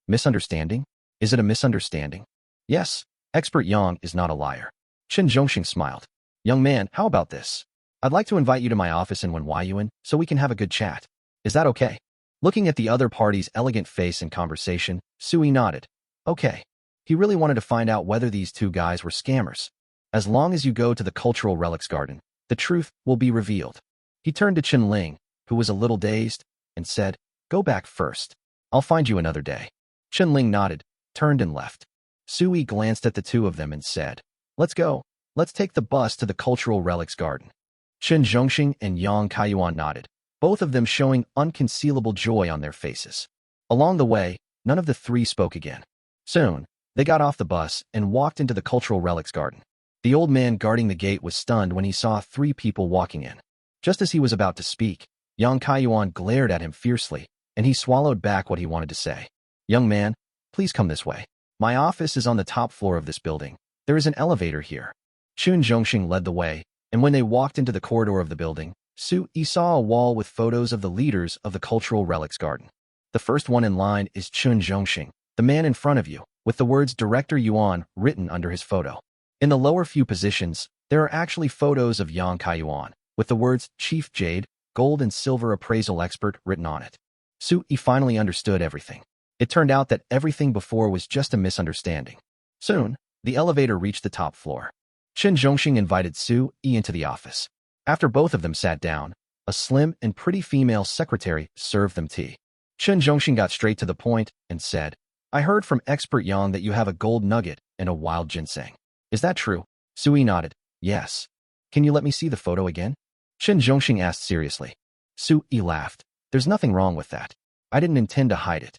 Misunderstanding? Is it a misunderstanding? Yes, expert Yang is not a liar. Chen Zhongxing smiled. Young man, how about this? I'd like to invite you to my office in Wenhuayuan so we can have a good chat. Is that okay? Looking at the other party's elegant face and conversation, Sui nodded. Okay. He really wanted to find out whether these two guys were scammers. As long as you go to the Cultural Relics Garden, the truth will be revealed. He turned to Chen Ling, who was a little dazed, and said, Go back first. I'll find you another day. Chen Ling nodded, turned and left. Sui glanced at the two of them and said, Let's go. Let's take the bus to the Cultural Relics Garden. Chen Zhongxing and Yang Kaiyuan nodded, both of them showing unconcealable joy on their faces. Along the way, None of the three spoke again. Soon, they got off the bus and walked into the cultural relics garden. The old man guarding the gate was stunned when he saw three people walking in. Just as he was about to speak, Yang Kaiyuan glared at him fiercely, and he swallowed back what he wanted to say. "Young man, please come this way. My office is on the top floor of this building. There is an elevator here." Chun Zhongxing led the way, and when they walked into the corridor of the building, Su Yi saw a wall with photos of the leaders of the cultural relics garden. The first one in line is Chun Zhongxing, the man in front of you, with the words Director Yuan written under his photo. In the lower few positions, there are actually photos of Yang Kaiyuan, with the words Chief Jade, Gold and Silver Appraisal Expert written on it. Su Yi finally understood everything. It turned out that everything before was just a misunderstanding. Soon, the elevator reached the top floor. Chun Zhongxing invited Su Yi into the office. After both of them sat down, a slim and pretty female secretary served them tea. Chun Zhongxing got straight to the point and said, "I heard from expert Yang that you have a gold nugget and a wild ginseng. Is that true?" Su Yi nodded. "Yes." "Can you let me see the photo again?" Chun Zhongxing asked seriously. Su Yi laughed. "There's nothing wrong with that. I didn't intend to hide it."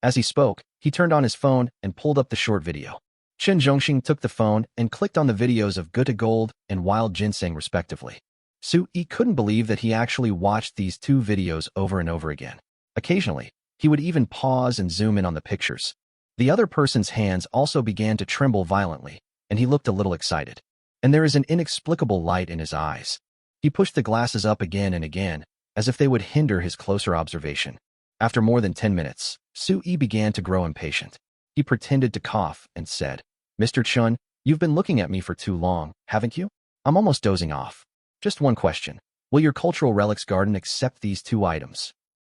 As he spoke, he turned on his phone and pulled up the short video. Chun Zhongxing took the phone and clicked on the videos of Gutta Gold and Wild Ginseng respectively. Su Yi couldn't believe that he actually watched these two videos over and over again. Occasionally, he would even pause and zoom in on the pictures. The other person's hands also began to tremble violently, and he looked a little excited. And there is an inexplicable light in his eyes. He pushed the glasses up again and again, as if they would hinder his closer observation. After more than 10 minutes, Su Yi began to grow impatient. He pretended to cough and said, "Mr. Chun, you've been looking at me for too long, haven't you? I'm almost dozing off. Just one question. Will your cultural relics garden accept these two items?"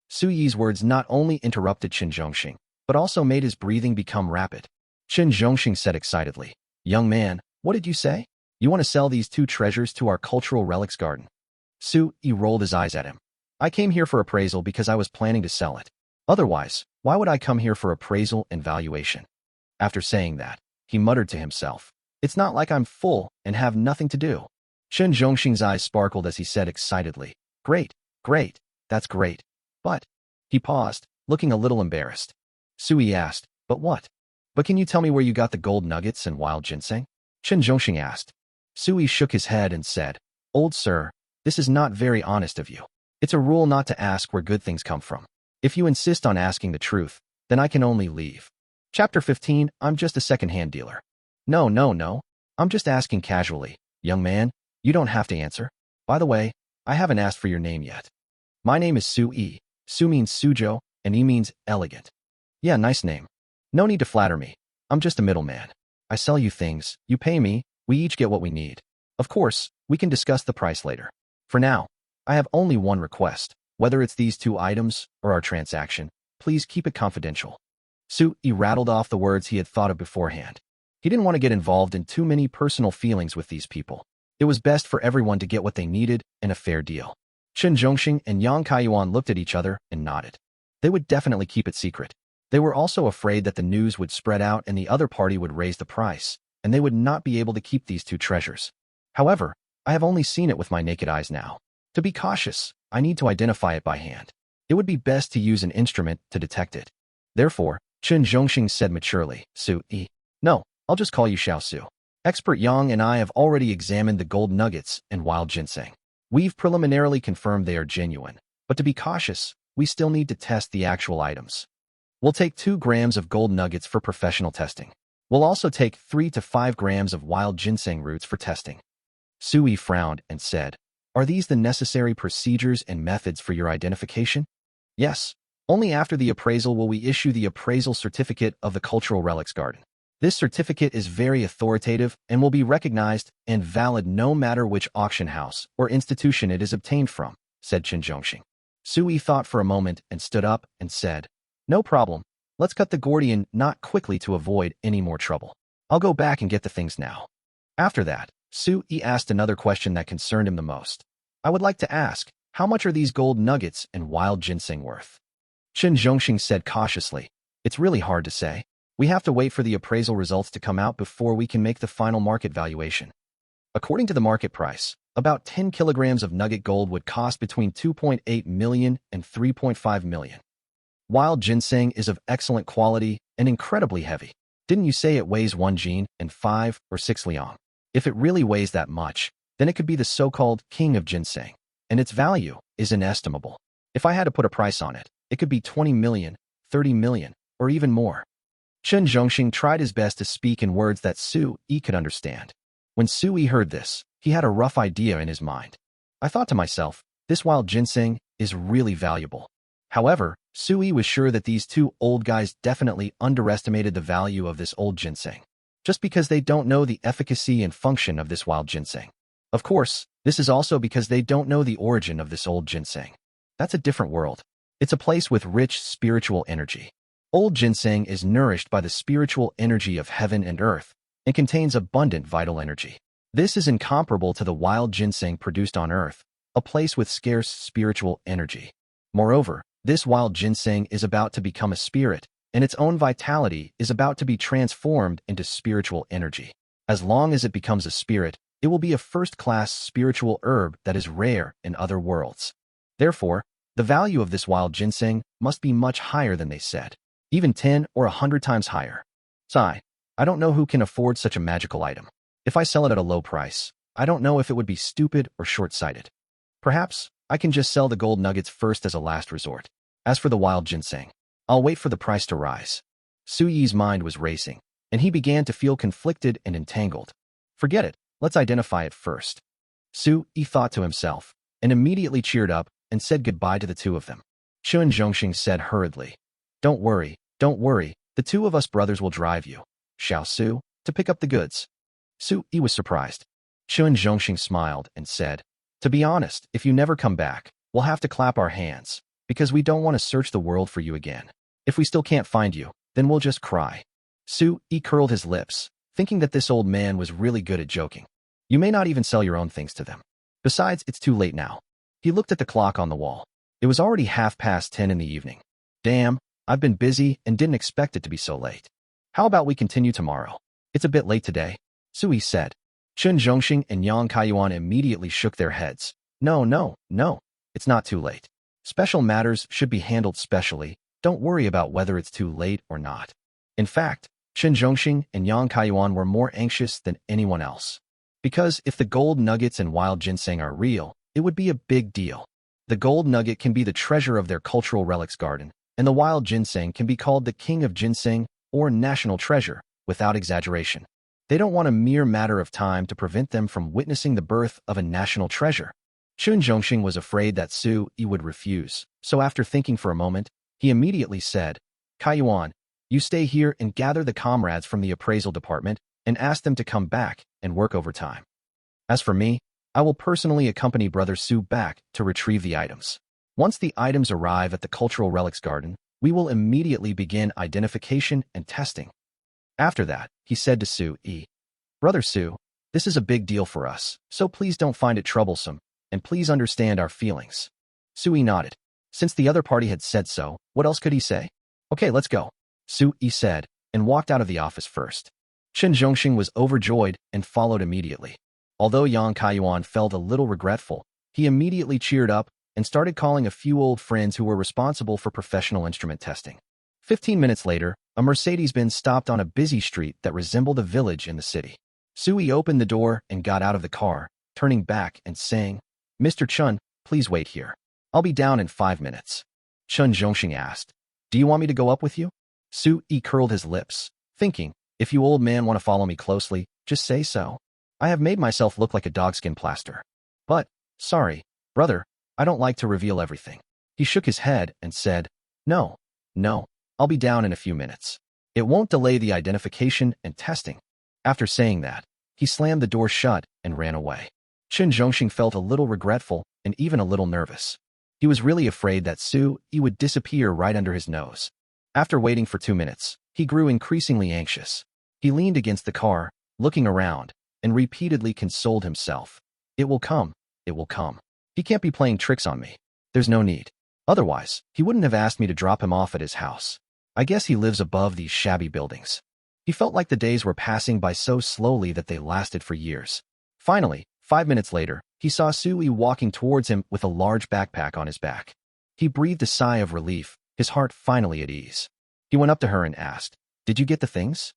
Su Yi's words not only interrupted Chun Zhongxing, but also made his breathing become rapid. Chun Zhongxing said excitedly, "Young man, what did you say? You want to sell these two treasures to our cultural relics garden?" Su Yi rolled his eyes at him. "I came here for appraisal because I was planning to sell it. Otherwise, why would I come here for appraisal and valuation?" After saying that, he muttered to himself, "It's not like I'm full and have nothing to do." Chun Zhongxing's eyes sparkled as he said excitedly, "Great, great, that's great. But..." He paused, looking a little embarrassed. Su Yi asked, "But what?" "But can you tell me where you got the gold nuggets and wild ginseng?" Chun Zhongxing asked. Su Yi shook his head and said, "Old sir, this is not very honest of you. It's a rule not to ask where good things come from. If you insist on asking the truth, then I can only leave." Chapter 15, I'm just a second-hand dealer. No. I'm just asking casually. Young man, you don't have to answer. By the way, I haven't asked for your name yet. My name is Su Yi. Su means Suzhou, and Yi means elegant. Yeah, nice name. No need to flatter me. I'm just a middleman. I sell you things, you pay me, we each get what we need. Of course, we can discuss the price later. For now, I have only one request. Whether it's these two items or our transaction, please keep it confidential. Su Yi rattled off the words he had thought of beforehand. He didn't want to get involved in too many personal feelings with these people. It was best for everyone to get what they needed and a fair deal. Chun Zhongxing and Yang Kaiyuan looked at each other and nodded. They would definitely keep it secret. They were also afraid that the news would spread out and the other party would raise the price, and they would not be able to keep these two treasures. However, I have only seen it with my naked eyes now. To be cautious, I need to identify it by hand. It would be best to use an instrument to detect it. Therefore, Chun Zhongxing said maturely, "Su Yi. No, I'll just call you Xiao Su. Expert Yang and I have already examined the gold nuggets and wild ginseng. We've preliminarily confirmed they are genuine, but to be cautious, we still need to test the actual items. We'll take 2 grams of gold nuggets for professional testing. We'll also take 3 to 5 grams of wild ginseng roots for testing." Su Yi frowned and said, "Are these the necessary procedures and methods for your identification?" "Yes. Only after the appraisal will we issue the appraisal certificate of the Cultural Relics Garden. This certificate is very authoritative and will be recognized and valid no matter which auction house or institution it is obtained from," said Chun Zhongxing. Su Yi thought for a moment and stood up and said, "No problem. Let's cut the Gordian knot quickly to avoid any more trouble. I'll go back and get the things now." After that, Su Yi asked another question that concerned him the most. "I would like to ask, how much are these gold nuggets and wild ginseng worth?" Chun Zhongxing said cautiously, "It's really hard to say. We have to wait for the appraisal results to come out before we can make the final market valuation. According to the market price, about 10 kilograms of nugget gold would cost between 2.8 million and 3.5 million. Wild ginseng is of excellent quality and incredibly heavy. Didn't you say it weighs 1 jin and 5 or 6 liang? If it really weighs that much, then it could be the so-called king of ginseng, and its value is inestimable. If I had to put a price on it, it could be 20 million, 30 million, or even more. Chen Zhongxing tried his best to speak in words that Su Yi could understand. When Su Yi heard this, he had a rough idea in his mind. I thought to myself, this wild ginseng is really valuable. However, Su Yi was sure that these two old guys definitely underestimated the value of this old ginseng, just because they don't know the efficacy and function of this wild ginseng. Of course, this is also because they don't know the origin of this old ginseng. That's a different world. It's a place with rich spiritual energy. Old ginseng is nourished by the spiritual energy of heaven and earth and contains abundant vital energy. This is incomparable to the wild ginseng produced on earth, a place with scarce spiritual energy. Moreover, this wild ginseng is about to become a spirit, and its own vitality is about to be transformed into spiritual energy. As long as it becomes a spirit, it will be a first-class spiritual herb that is rare in other worlds. Therefore, the value of this wild ginseng must be much higher than they said, even 10 or 100 times higher. Sigh, I don't know who can afford such a magical item. If I sell it at a low price, I don't know if it would be stupid or short-sighted. Perhaps I can just sell the gold nuggets first as a last resort. As for the wild ginseng, I'll wait for the price to rise. Su Yi's mind was racing, and he began to feel conflicted and entangled. Forget it, let's identify it first. Su Yi thought to himself, and immediately cheered up and said goodbye to the two of them. Chen Zhongxing said hurriedly, don't worry, the two of us brothers will drive you, Xiao Su, to pick up the goods. Su Yi was surprised. Chen Zhongxing smiled and said, to be honest, if you never come back, we'll have to clap our hands, because we don't want to search the world for you again. If we still can't find you, then we'll just cry. Su Yi curled his lips, thinking that this old man was really good at joking. You may not even sell your own things to them. Besides, it's too late now. He looked at the clock on the wall. It was already 10:30 in the evening. Damn, I've been busy and didn't expect it to be so late. How about we continue tomorrow? It's a bit late today, Su Yi said. Chen Zhongxing and Yang Kaiyuan immediately shook their heads. No, it's not too late. Special matters should be handled specially. Don't worry about whether it's too late or not. In fact, Chen Zhongxing and Yang Kaiyuan were more anxious than anyone else. Because if the gold nuggets and wild ginseng are real, it would be a big deal. The gold nugget can be the treasure of their cultural relics garden, and the wild ginseng can be called the king of ginseng or national treasure, without exaggeration. They don't want a mere matter of time to prevent them from witnessing the birth of a national treasure. Chen Zhongxing was afraid that Su Yi would refuse, so after thinking for a moment, he immediately said, Kaiyuan, you stay here and gather the comrades from the appraisal department and ask them to come back and work overtime. As for me, I will personally accompany Brother Su back to retrieve the items. Once the items arrive at the Cultural Relics Garden, we will immediately begin identification and testing. After that, he said to Su Yi, Brother Su, this is a big deal for us, so please don't find it troublesome, and please understand our feelings. Su Yi nodded. Since the other party had said so, what else could he say? Okay, let's go, Su Yi said, and walked out of the office first. Chen Zhongxing was overjoyed and followed immediately. Although Yang Kaiyuan felt a little regretful, he immediately cheered up and started calling a few old friends who were responsible for professional instrument testing. 15 minutes later, a Mercedes-Benz stopped on a busy street that resembled a village in the city. Su Yi opened the door and got out of the car, turning back and saying, Mr. Chun, please wait here. I'll be down in 5 minutes. Chen Zhongxing asked, do you want me to go up with you? Su Yi curled his lips, thinking, if you old man want to follow me closely, just say so. I have made myself look like a dogskin plaster. But, sorry, brother, I don't like to reveal everything. He shook his head and said, No, I'll be down in a few minutes. It won't delay the identification and testing. After saying that, he slammed the door shut and ran away. Chen Zhongxing felt a little regretful and even a little nervous. He was really afraid that Su Yi would disappear right under his nose. After waiting for 2 minutes, he grew increasingly anxious. He leaned against the car, looking around, and repeatedly consoled himself. It will come. He can't be playing tricks on me. There's no need. Otherwise, he wouldn't have asked me to drop him off at his house. I guess he lives above these shabby buildings. He felt like the days were passing by so slowly that they lasted for years. Finally, 5 minutes later, he saw Su Yi walking towards him with a large backpack on his back. He breathed a sigh of relief, his heart finally at ease. He went up to her and asked, "Did you get the things?"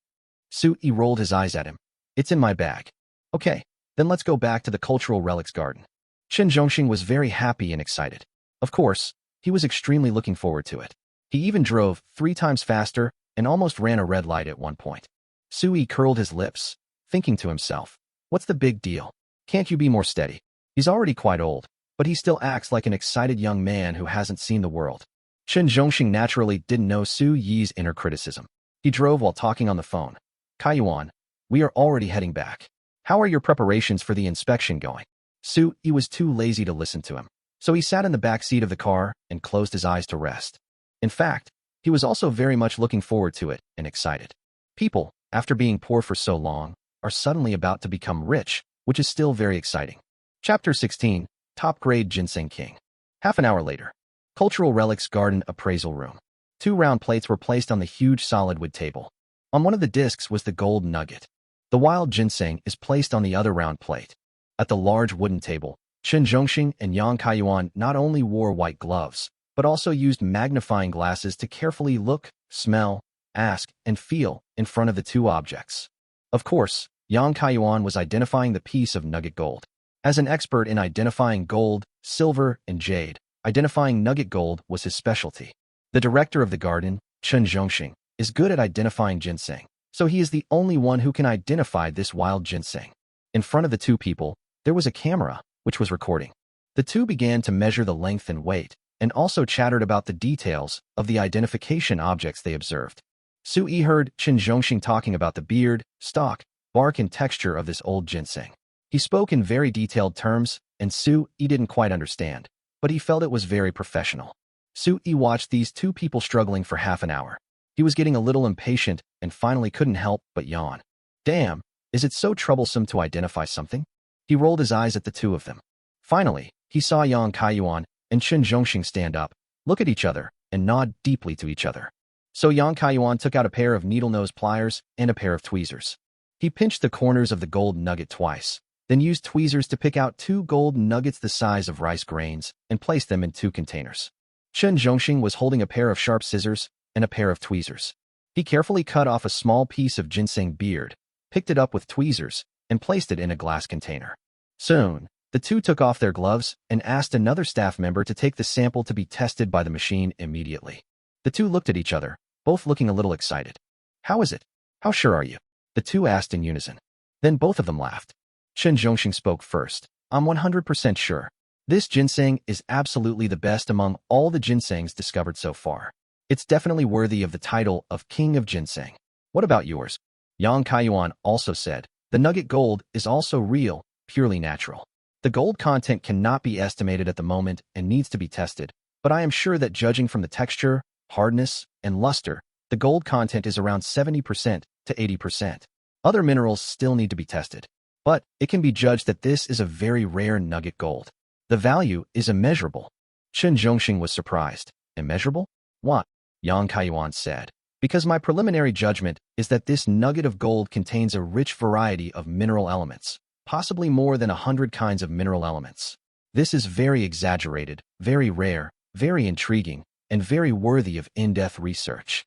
Su-yi rolled his eyes at him. "It's in my bag." "Okay, then let's go back to the cultural relics garden." Chen Zhongxing was very happy and excited. Of course, he was extremely looking forward to it. He even drove 3 times faster and almost ran a red light at one point. Su-yi curled his lips, thinking to himself, "What's the big deal? Can't you be more steady?" He's already quite old, but he still acts like an excited young man who hasn't seen the world. Chen Zhongxing naturally didn't know Su-yi's inner criticism. He drove while talking on the phone. "Kaiyuan, we are already heading back. How are your preparations for the inspection going?" Su-yi was too lazy to listen to him, so he sat in the back seat of the car and closed his eyes to rest. In fact, he was also very much looking forward to it and excited. People, after being poor for so long, are suddenly about to become rich, which is still very exciting. Chapter 16, Top Grade Ginseng King. Half an hour later, Cultural Relics Garden Appraisal Room. 2 round plates were placed on the huge solid wood table. On one of the discs was the gold nugget. The wild ginseng is placed on the other round plate. At the large wooden table, Chen Zhongxing and Yang Kaiyuan not only wore white gloves, but also used magnifying glasses to carefully look, smell, ask, and feel in front of the 2 objects. Of course, Yang Kaiyuan was identifying the piece of nugget gold. As an expert in identifying gold, silver, and jade, identifying nugget gold was his specialty. The director of the garden, Chen Zhongxing, is good at identifying ginseng, so he is the only one who can identify this wild ginseng. In front of the 2 people, there was a camera, which was recording. The 2 began to measure the length and weight, and also chattered about the details of the identification objects they observed. Su-yi heard Chen Zhongxing talking about the beard, stalk, bark, and texture of this old ginseng. He spoke in very detailed terms, and Su-yi didn't quite understand, but he felt it was very professional. Su-yi watched these 2 people struggling for half an hour. He was getting a little impatient and finally couldn't help but yawn. Damn, is it so troublesome to identify something? He rolled his eyes at the 2 of them. Finally, he saw Yang Kaiyuan and Chen Zhongxing stand up, look at each other, and nod deeply to each other. So Yang Kaiyuan took out a pair of needle-nose pliers and a pair of tweezers. He pinched the corners of the gold nugget twice, then used tweezers to pick out 2 gold nuggets the size of rice grains and placed them in 2 containers. Chen Zhongxing was holding a pair of sharp scissors and a pair of tweezers. He carefully cut off a small piece of ginseng beard, picked it up with tweezers, and placed it in a glass container. Soon, the 2 took off their gloves and asked another staff member to take the sample to be tested by the machine immediately. The 2 looked at each other, both looking a little excited. "How is it? How sure are you?" the 2 asked in unison. Then both of them laughed. Chen Zhongxing spoke first. "I'm 100% sure. This ginseng is absolutely the best among all the ginsengs discovered so far. It's definitely worthy of the title of King of Ginseng. What about yours?" Yang Kaiyuan also said, "The nugget gold is also real, purely natural. The gold content cannot be estimated at the moment and needs to be tested, but I am sure that judging from the texture, hardness, and luster, the gold content is around 70% to 80%. Other minerals still need to be tested, but it can be judged that this is a very rare nugget gold. The value is immeasurable." Chen Zhongxing was surprised. "Immeasurable? What?" Yang Kaiyuan said. "Because my preliminary judgment is that this nugget of gold contains a rich variety of mineral elements, possibly more than 100 kinds of mineral elements. This is very exaggerated, very rare, very intriguing, and very worthy of in-depth research."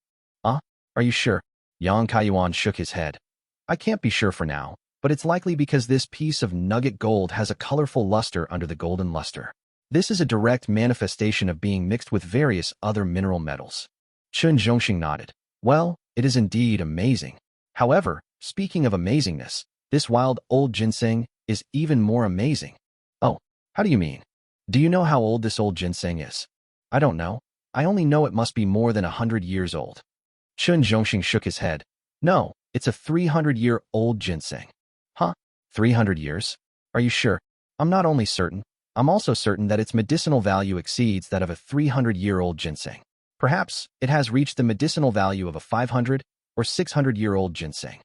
Are you sure?" Yang Kaiyuan shook his head. "I can't be sure for now, but it's likely because this piece of nugget gold has a colorful luster under the golden luster. This is a direct manifestation of being mixed with various other mineral metals." Chen Zhongxing nodded. "Well, it is indeed amazing. However, speaking of amazingness, this wild old ginseng is even more amazing." "Oh, how do you mean? Do you know how old this old ginseng is?" "I don't know. I only know it must be more than 100 years old." Chen Zhongxing shook his head. "No, it's a 300-year-old ginseng." "Huh? 300 years? Are you sure?" "I'm not only certain, I'm also certain that its medicinal value exceeds that of a 300-year-old ginseng. Perhaps it has reached the medicinal value of a 500 or 600-year-old ginseng.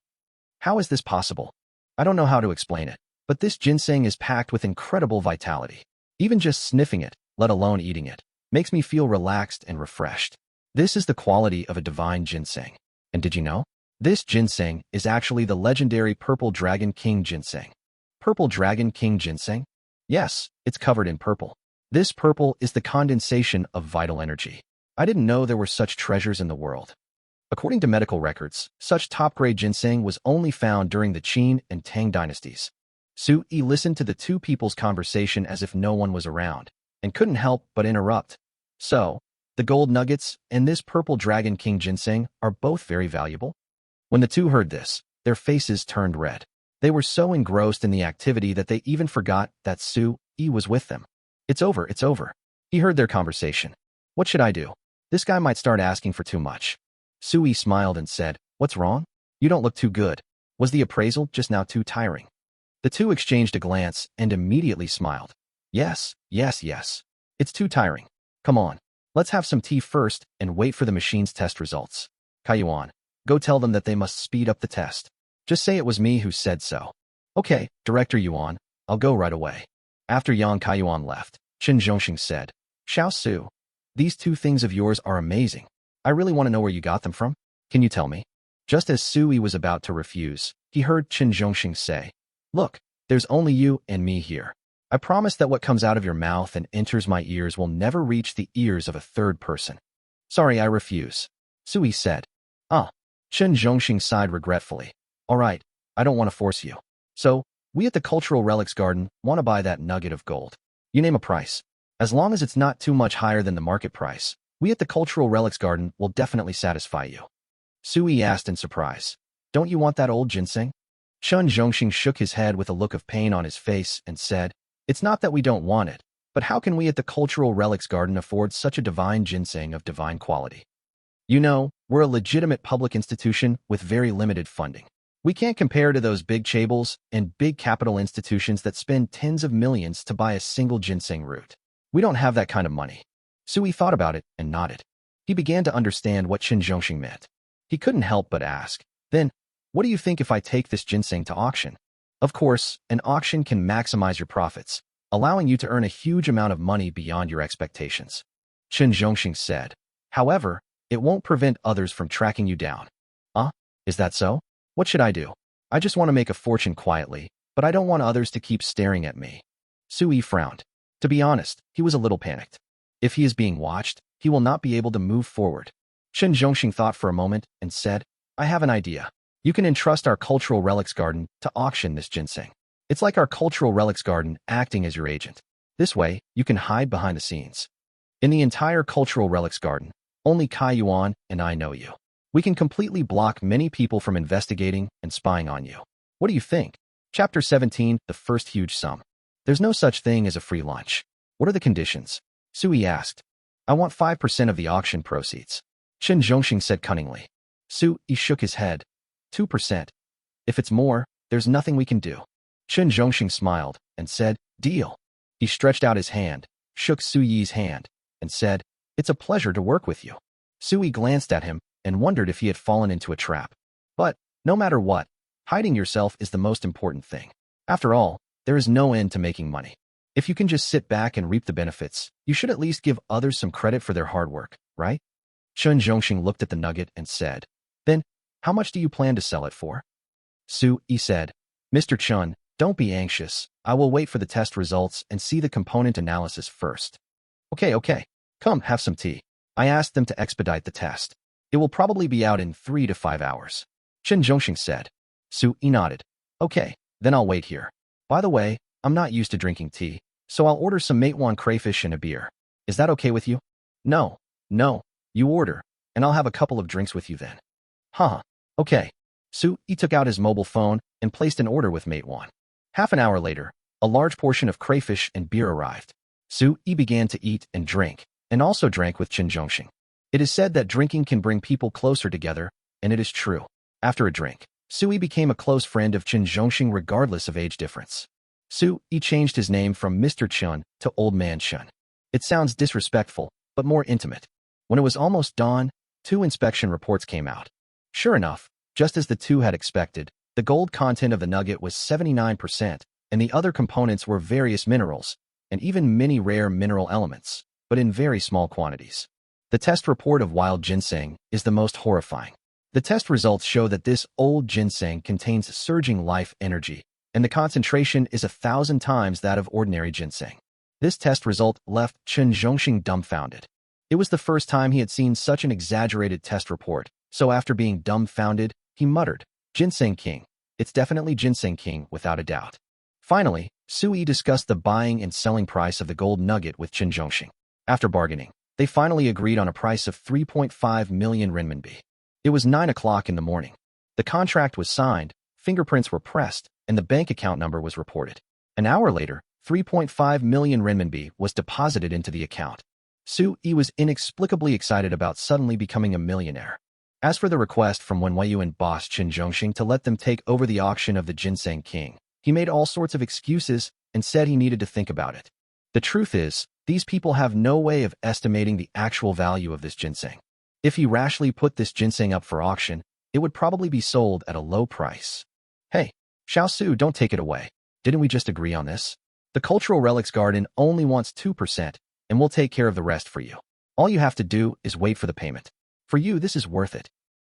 How is this possible? I don't know how to explain it, but this ginseng is packed with incredible vitality. Even just sniffing it, let alone eating it, makes me feel relaxed and refreshed. This is the quality of a divine ginseng. And did you know? This ginseng is actually the legendary Purple Dragon King ginseng." "Purple Dragon King ginseng?" "Yes, it's covered in purple. This purple is the condensation of vital energy. I didn't know there were such treasures in the world. According to medical records, such top-grade ginseng was only found during the Qin and Tang dynasties. Su Yi listened to the two people's conversation as if no one was around, and couldn't help but interrupt. So, the gold nuggets and this purple dragon king ginseng are both very valuable? When the two heard this, their faces turned red. They were so engrossed in the activity that they even forgot that Su Yi was with them. It's over, it's over. He heard their conversation. What should I do? This guy might start asking for too much. Su Yi smiled and said, "What's wrong? You don't look too good. Was the appraisal just now too tiring?" The two exchanged a glance and immediately smiled. Yes. It's too tiring. Come on. Let's have some tea first and wait for the machine's test results. Kaiyuan, go tell them that they must speed up the test. Just say it was me who said so. Okay, Director Yuan, I'll go right away. After Yang Kaiyuan left, Qin Zhongxing said, Xiao Su, these two things of yours are amazing. I really want to know where you got them from. Can you tell me? Just as Sui was about to refuse, he heard Qin Zhongxing say, Look, there's only you and me here. I promise that what comes out of your mouth and enters my ears will never reach the ears of a third person. Sorry, I refuse. Sui said. Qin Zhongxing sighed regretfully. All right, I don't want to force you. So, we at the Cultural Relics Garden want to buy that nugget of gold. You name a price. As long as it's not too much higher than the market price, we at the Cultural Relics Garden will definitely satisfy you. Sui asked in surprise. Don't you want that old ginseng? Qin Zhongxing shook his head with a look of pain on his face and said, It's not that we don't want it, but how can we at the Cultural Relics Garden afford such a divine ginseng of divine quality? You know, we're a legitimate public institution with very limited funding. We can't compare to those big chaebols and big capital institutions that spend tens of millions to buy a single ginseng root. We don't have that kind of money. Sui thought about it and nodded. He began to understand what Qin Zhongxing meant. He couldn't help but ask, Then, what do you think if I take this ginseng to auction? Of course, an auction can maximize your profits, allowing you to earn a huge amount of money beyond your expectations. Qin Zhongxing said. However, it won't prevent others from tracking you down. Is that so? What should I do? I just want to make a fortune quietly, but I don't want others to keep staring at me. Sui frowned. To be honest, he was a little panicked. If he is being watched, he will not be able to move forward. Qin Zhongxing thought for a moment and said, I have an idea. You can entrust our Cultural Relics Garden to auction this ginseng. It's like our Cultural Relics Garden acting as your agent. This way, you can hide behind the scenes. In the entire Cultural Relics Garden, only Kai Yuan and I know you. We can completely block many people from investigating and spying on you. What do you think? Chapter 17, The First Huge Sum. There's no such thing as a free lunch. What are the conditions? Sui asked. I want 5% of the auction proceeds. Qin Zhongxing said cunningly. Sui shook his head. 2%. If it's more, there's nothing we can do. Qin Zhongxing smiled and said, Deal. He stretched out his hand, shook Sui's hand, and said, It's a pleasure to work with you. Sui glanced at him and wondered if he had fallen into a trap. But, no matter what, hiding yourself is the most important thing. After all, there is no end to making money. If you can just sit back and reap the benefits, you should at least give others some credit for their hard work, right? Qin Zhongxing looked at the nugget and said, Then, how much do you plan to sell it for? Sui said, Mr. Chun, don't be anxious. I will wait for the test results and see the component analysis first. Okay. Come, have some tea. I asked them to expedite the test. It will probably be out in 3 to 5 hours. Qin Zhongxing said. Sui nodded. Okay, then I'll wait here. By the way, I'm not used to drinking tea, so I'll order some manhwa crayfish and a beer. Is that okay with you? No, you order, and I'll have a couple of drinks with you then. Okay. Sui took out his mobile phone and placed an order with manhwa. Half an hour later, a large portion of crayfish and beer arrived. Sui began to eat and drink, and also drank with Qin Zhongxing. It is said that drinking can bring people closer together, and it is true. After a drink, Sui became a close friend of Qin Zhongxing regardless of age difference. Sui changed his name from Mr. Chun to Old Man Chun. It sounds disrespectful, but more intimate. When it was almost dawn, 2 inspection reports came out. Sure enough, just as the two had expected, the gold content of the nugget was 79%, and the other components were various minerals, and even many rare mineral elements, but in very small quantities. The test report of wild ginseng is the most horrifying. The test results show that this old ginseng contains surging life energy, and the concentration is 1,000 times that of ordinary ginseng. This test result left Qin Zhongxing dumbfounded. It was the first time he had seen such an exaggerated test report, so after being dumbfounded, he muttered, "Ginseng King. It's definitely Ginseng King, without a doubt." Finally, Sui discussed the buying and selling price of the gold nugget with Qin Zhongxing. After bargaining, they finally agreed on a price of 3.5 million renminbi. It was 9 o'clock in the morning. The contract was signed, fingerprints were pressed, and the bank account number was reported. An hour later, 3.5 million renminbi was deposited into the account. Sui was inexplicably excited about suddenly becoming a millionaire. As for the request from Wenwei boss Qin Zhongxing to let them take over the auction of the Ginseng King, he made all sorts of excuses and said he needed to think about it. The truth is, these people have no way of estimating the actual value of this ginseng. If he rashly put this ginseng up for auction, it would probably be sold at a low price. Hey, Xiao Su, don't take it away. Didn't we just agree on this? The Cultural Relics Garden only wants 2%, and we'll take care of the rest for you. All you have to do is wait for the payment. For you, this is worth it.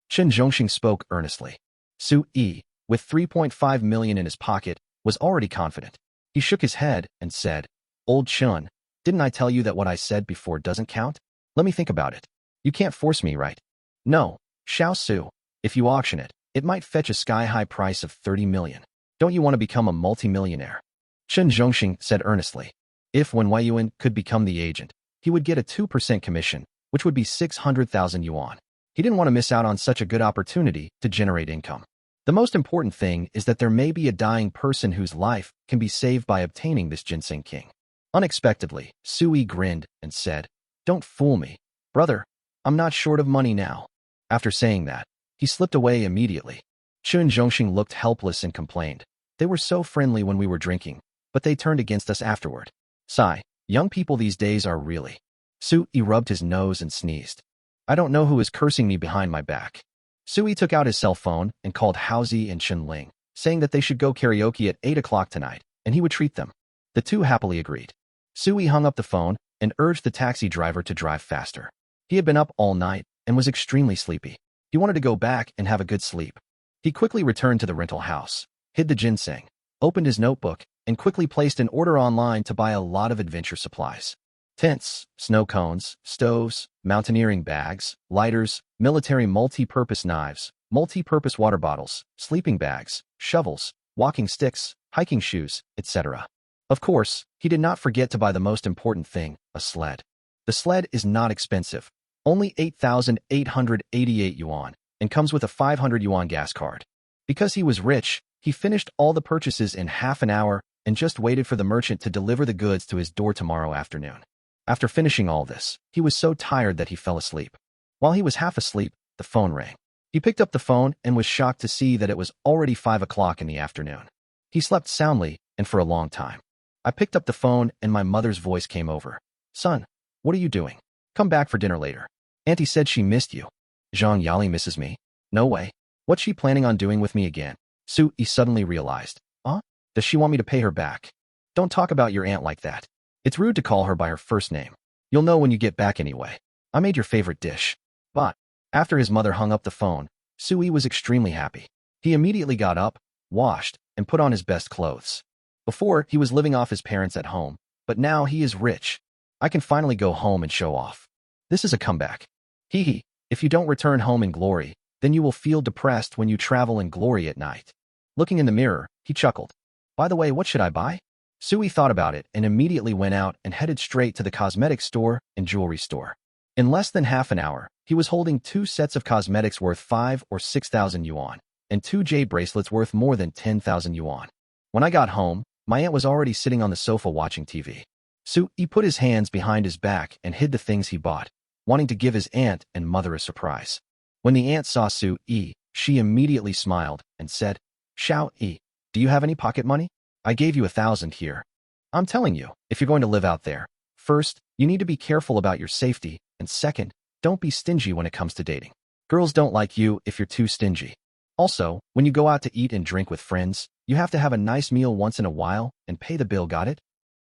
Qin Zhongxing spoke earnestly. Sui, with 3.5 million in his pocket, was already confident. He shook his head and said, "Old Chun, didn't I tell you that what I said before doesn't count? Let me think about it. You can't force me, right?" "No, Xiao Su. If you auction it, it might fetch a sky-high price of 30 million. Don't you want to become a multimillionaire?" Qin Zhongxing said earnestly. If Wen Weiyuan could become the agent, he would get a 2% commission, which would be 600,000 yuan. He didn't want to miss out on such a good opportunity to generate income. The most important thing is that there may be a dying person whose life can be saved by obtaining this Ginseng King. Unexpectedly, Sui grinned and said, "Don't fool me, brother. I'm not short of money now." After saying that, he slipped away immediately. Qin Zhongxing looked helpless and complained, "They were so friendly when we were drinking, but they turned against us afterward. Sigh, young people these days are really..." Sui rubbed his nose and sneezed. "I don't know who is cursing me behind my back." Sui took out his cell phone and called Haozi and Chen Ling, saying that they should go karaoke at 8 o'clock tonight, and he would treat them. The two happily agreed. Sui hung up the phone and urged the taxi driver to drive faster. He had been up all night and was extremely sleepy. He wanted to go back and have a good sleep. He quickly returned to the rental house, hid the ginseng, opened his notebook, and quickly placed an order online to buy a lot of adventure supplies. Tents, snow cones, stoves, mountaineering bags, lighters, military multi-purpose knives, multi-purpose water bottles, sleeping bags, shovels, walking sticks, hiking shoes, etc. Of course, he did not forget to buy the most important thing, a sled. The sled is not expensive, only 8,888 yuan, and comes with a 500 yuan gas card. Because he was rich, he finished all the purchases in half an hour and just waited for the merchant to deliver the goods to his door tomorrow afternoon. After finishing all this, he was so tired that he fell asleep. While he was half asleep, the phone rang. He picked up the phone and was shocked to see that it was already 5 o'clock in the afternoon. He slept soundly and for a long time. I picked up the phone and my mother's voice came over. "Son, what are you doing? Come back for dinner later. Auntie said she missed you." "Zhang Yali misses me? No way. What's she planning on doing with me again?" Sui suddenly realized. "Huh? Does she want me to pay her back?" "Don't talk about your aunt like that. It's rude to call her by her first name. You'll know when you get back anyway. I made your favorite dish." But after his mother hung up the phone, Sui was extremely happy. He immediately got up, washed, and put on his best clothes. Before, he was living off his parents at home, but now he is rich. "I can finally go home and show off. This is a comeback. Hee hee, if you don't return home in glory, then you will feel depressed when you travel in glory at night." Looking in the mirror, he chuckled. "By the way, what should I buy?" Sui thought about it and immediately went out and headed straight to the cosmetics store and jewelry store. In less than half an hour, he was holding 2 sets of cosmetics worth 5 or 6,000 yuan, and 2 jade bracelets worth more than 10,000 yuan. When I got home, my aunt was already sitting on the sofa watching TV. Sui put his hands behind his back and hid the things he bought, wanting to give his aunt and mother a surprise. When the aunt saw Sui, she immediately smiled and said, "Xiao Yi, do you have any pocket money? I gave you 1,000 here. I'm telling you, if you're going to live out there, first, you need to be careful about your safety, and second, don't be stingy when it comes to dating. Girls don't like you if you're too stingy. Also, when you go out to eat and drink with friends, you have to have a nice meal once in a while and pay the bill, got it?"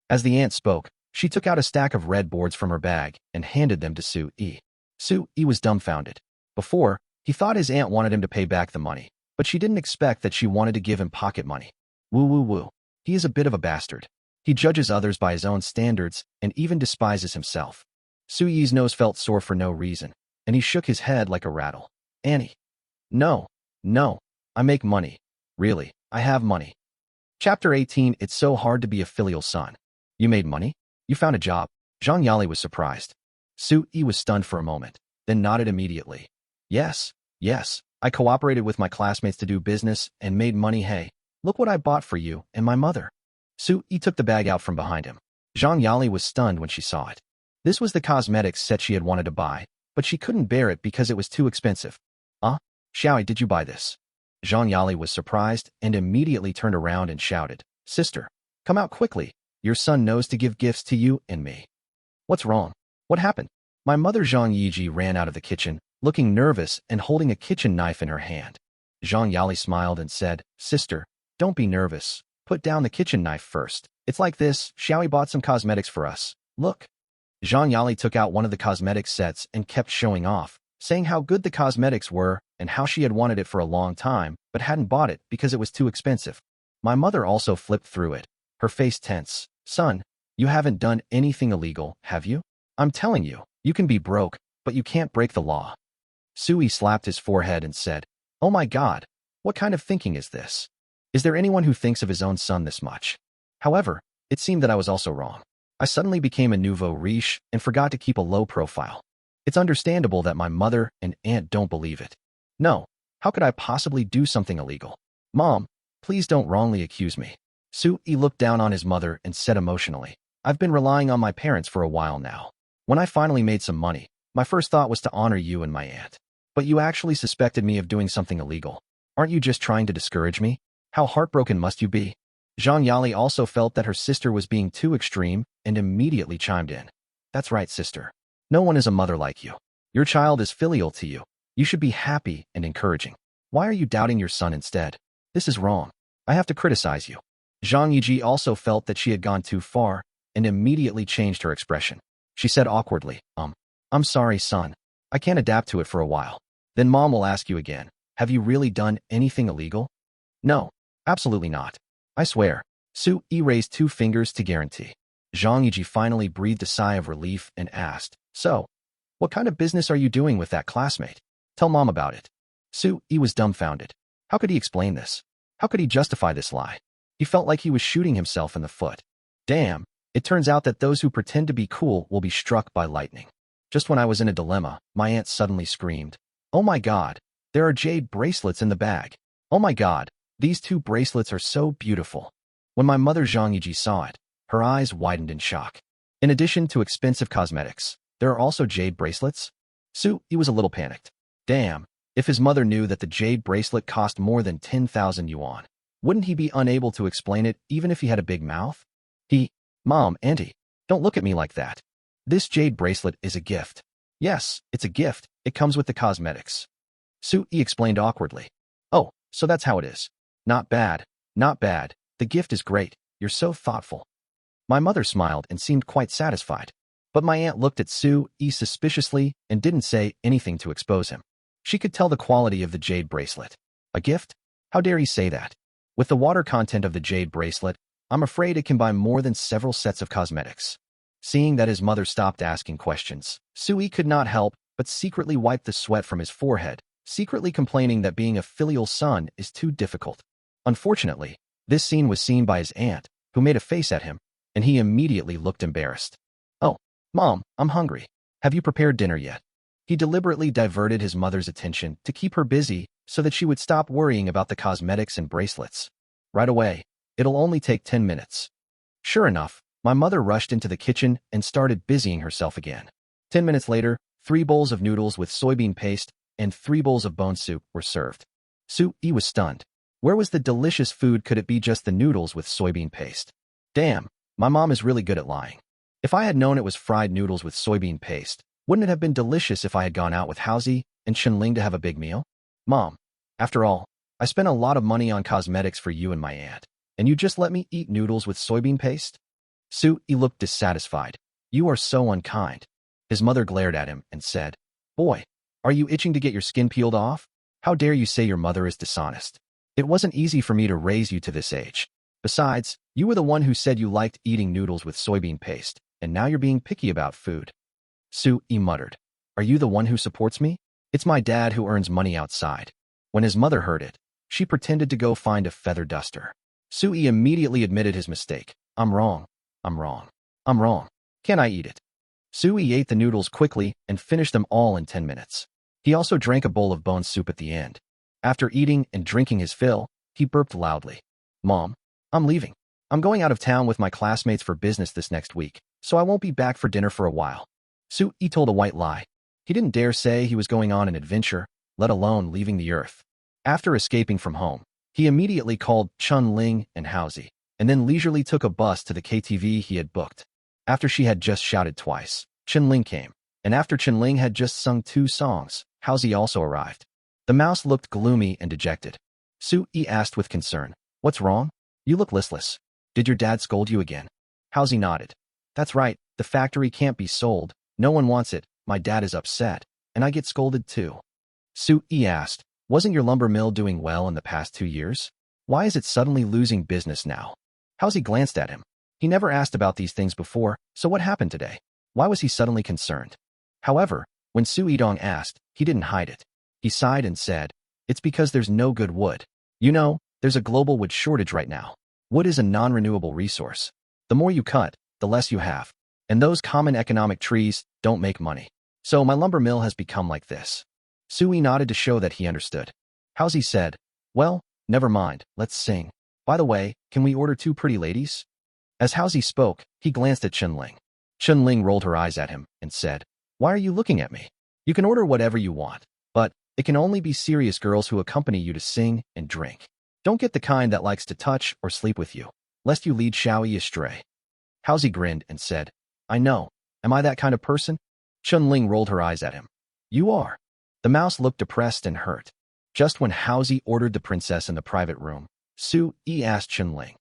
As the aunt spoke, she took out a stack of red boards from her bag and handed them to Sui. Sui was dumbfounded. Before, he thought his aunt wanted him to pay back the money, but she didn't expect that she wanted to give him pocket money. Woo woo woo. He is a bit of a bastard. He judges others by his own standards and even despises himself. Su Yi's nose felt sore for no reason, and he shook his head like a rattle. Annie. No. No. I make money. Really, I have money. Chapter 18. It's so hard to be a filial son. You made money? You found a job? Zhang Yali was surprised. Su Yi was stunned for a moment, then nodded immediately. Yes. I cooperated with my classmates to do business and made money. Hey, look what I bought for you and my mother. Su Yi took the bag out from behind him. Zhang Yali was stunned when she saw it. This was the cosmetics set she had wanted to buy, but she couldn't bear it because it was too expensive. Xiaoyi, did you buy this? Zhang Yali was surprised and immediately turned around and shouted, Sister, come out quickly. Your son knows to give gifts to you and me. What's wrong? What happened? My mother Zhang Yiji ran out of the kitchen, looking nervous and holding a kitchen knife in her hand. Zhang Yali smiled and said, Sister, don't be nervous. Put down the kitchen knife first. It's like this. Xiaoyi bought some cosmetics for us. Look. Zhang Yali took out one of the cosmetic sets and kept showing off, saying how good the cosmetics were and how she had wanted it for a long time but hadn't bought it because it was too expensive. My mother also flipped through it, her face tense. Son, you haven't done anything illegal, have you? I'm telling you, you can be broke, but you can't break the law. Sui slapped his forehead and said, Oh my God, what kind of thinking is this? Is there anyone who thinks of his own son this much? However, it seemed that I was also wrong. I suddenly became a nouveau riche and forgot to keep a low profile. It's understandable that my mother and aunt don't believe it. No, how could I possibly do something illegal? Mom, please don't wrongly accuse me. Sui looked down on his mother and said emotionally, I've been relying on my parents for a while now. When I finally made some money, my first thought was to honor you and my aunt. But you actually suspected me of doing something illegal. Aren't you just trying to discourage me? How heartbroken must you be? Zhang Yali also felt that her sister was being too extreme and immediately chimed in. That's right, sister. No one is a mother like you. Your child is filial to you. You should be happy and encouraging. Why are you doubting your son instead? This is wrong. I have to criticize you. Zhang Yiji also felt that she had gone too far and immediately changed her expression. She said awkwardly, I'm sorry, son. I can't adapt to it for a while. Then Mom will ask you again, have you really done anything illegal? No, absolutely not. I swear. Sui raised 2 fingers to guarantee. Zhang Yiji finally breathed a sigh of relief and asked, So, what kind of business are you doing with that classmate? Tell Mom about it. Sui was dumbfounded. How could he explain this? How could he justify this lie? He felt like he was shooting himself in the foot. Damn, it turns out that those who pretend to be cool will be struck by lightning. Just when I was in a dilemma, my aunt suddenly screamed, Oh my God, there are jade bracelets in the bag. Oh my God, these 2 bracelets are so beautiful. When my mother Zhang Yiji saw it, her eyes widened in shock. In addition to expensive cosmetics, there are also jade bracelets? Sui was a little panicked. Damn, if his mother knew that the jade bracelet cost more than 10,000 yuan, wouldn't he be unable to explain it even if he had a big mouth? Mom, Auntie, don't look at me like that. This jade bracelet is a gift. Yes, it's a gift. It comes with the cosmetics. Sui explained awkwardly. Oh, so that's how it is. Not bad, not bad. The gift is great. You're so thoughtful. My mother smiled and seemed quite satisfied. But my aunt looked at Sui suspiciously and didn't say anything to expose him. She could tell the quality of the jade bracelet. A gift? How dare he say that? With the water content of the jade bracelet, I'm afraid it can buy more than several sets of cosmetics. Seeing that his mother stopped asking questions, Sui could not help but secretly wipe the sweat from his forehead, secretly complaining that being a filial son is too difficult. Unfortunately, this scene was seen by his aunt, who made a face at him, and he immediately looked embarrassed. Oh, Mom, I'm hungry. Have you prepared dinner yet? He deliberately diverted his mother's attention to keep her busy so that she would stop worrying about the cosmetics and bracelets. Right away. It'll only take 10 minutes. Sure enough, my mother rushed into the kitchen and started busying herself again. 10 minutes later, 3 bowls of noodles with soybean paste and 3 bowls of bone soup were served. Sui was stunned. Where was the delicious food? Could it be just the noodles with soybean paste? Damn, my mom is really good at lying. If I had known it was fried noodles with soybean paste, wouldn't it have been delicious if I had gone out with Haozi and Shenling to have a big meal? Mom, after all, I spent a lot of money on cosmetics for you and my aunt, and you just let me eat noodles with soybean paste? Sui looked dissatisfied. You are so unkind. His mother glared at him and said, Boy, are you itching to get your skin peeled off? How dare you say your mother is dishonest? It wasn't easy for me to raise you to this age. Besides, you were the one who said you liked eating noodles with soybean paste, and now you're being picky about food. Su-yi muttered. Are you the one who supports me? It's my dad who earns money outside. When his mother heard it, she pretended to go find a feather duster. Su-yi immediately admitted his mistake. I'm wrong. I'm wrong. I'm wrong. Can I eat it? Su-yi ate the noodles quickly and finished them all in 10 minutes. He also drank a bowl of bone soup at the end. After eating and drinking his fill, he burped loudly. Mom, I'm leaving. I'm going out of town with my classmates for business this next week, so I won't be back for dinner for a while. Su-yi told a white lie. He didn't dare say he was going on an adventure, let alone leaving the earth. After escaping from home, he immediately called Chun-Ling and Haozi, and then leisurely took a bus to the KTV he had booked. After she had just shouted twice, Chun-Ling came, and after Chun-Ling had just sung 2 songs, Haozi also arrived. The mouse looked gloomy and dejected. Su-yi asked with concern, What's wrong? You look listless. Did your dad scold you again? Haozi nodded. That's right, the factory can't be sold. No one wants it. My dad is upset, and I get scolded too. Su-yi asked, Wasn't your lumber mill doing well in the past 2 years? Why is it suddenly losing business now? Haozi glanced at him. He never asked about these things before, so what happened today? Why was he suddenly concerned? However, when Su-yi asked, he didn't hide it. He sighed and said, It's because there's no good wood. You know, there's a global wood shortage right now. Wood is a non-renewable resource. The more you cut, the less you have. And those common economic trees don't make money. So my lumber mill has become like this. Su-yi nodded to show that he understood. Haozi said, Well, never mind, let's sing. By the way, can we order 2 pretty ladies? As Haozi spoke, he glanced at Chun-Ling. Chun-Ling rolled her eyes at him and said, Why are you looking at me? You can order whatever you want, but it can only be serious girls who accompany you to sing and drink. Don't get the kind that likes to touch or sleep with you, lest you lead Xiaoyi astray. Haozi grinned and said, I know. Am I that kind of person? Chun-Ling rolled her eyes at him. You are. The mouse looked depressed and hurt. Just when Haozi ordered the princess in the private room, Su-yi asked Chun-Ling,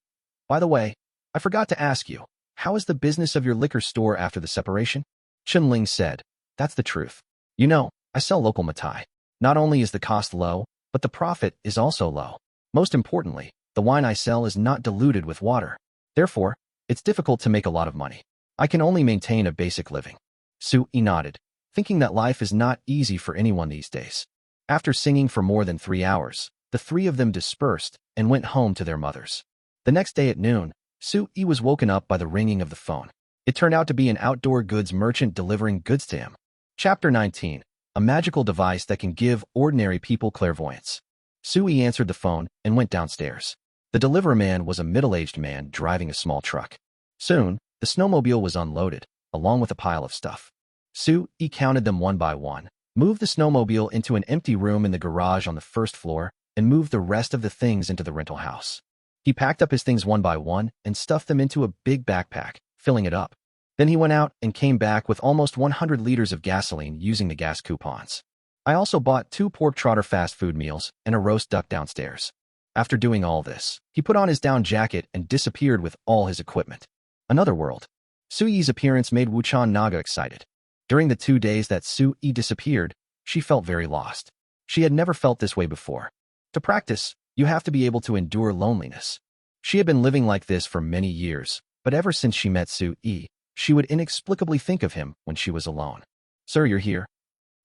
By the way, I forgot to ask you, how is the business of your liquor store after the separation? Chun-Ling said, That's the truth. You know, I sell local mitai. Not only is the cost low, but the profit is also low. Most importantly, the wine I sell is not diluted with water. Therefore, it's difficult to make a lot of money. I can only maintain a basic living. Su-yi nodded, thinking that life is not easy for anyone these days. After singing for more than 3 hours, the 3 of them dispersed and went home to their mothers. The next day at noon, Su-yi was woken up by the ringing of the phone. It turned out to be an outdoor goods merchant delivering goods to him. Chapter 19. A magical device that can give ordinary people clairvoyance. Su-yi answered the phone and went downstairs. The delivery man was a middle-aged man driving a small truck. Soon, the snowmobile was unloaded, along with a pile of stuff. Su-yi counted them one by one, moved the snowmobile into an empty room in the garage on the 1st floor, and moved the rest of the things into the rental house. He packed up his things one by one and stuffed them into a big backpack, filling it up. Then he went out and came back with almost 100 liters of gasoline using the gas coupons. I also bought 2 pork trotter fast food meals and a roast duck downstairs. After doing all this, he put on his down jacket and disappeared with all his equipment. Another world. Su-yi's appearance made Wuchan Naga excited. During the 2 days that Su-yi disappeared, she felt very lost. She had never felt this way before. To practice, you have to be able to endure loneliness. She had been living like this for many years, but ever since she met Su-yi, she would inexplicably think of him when she was alone. Sir, you're here.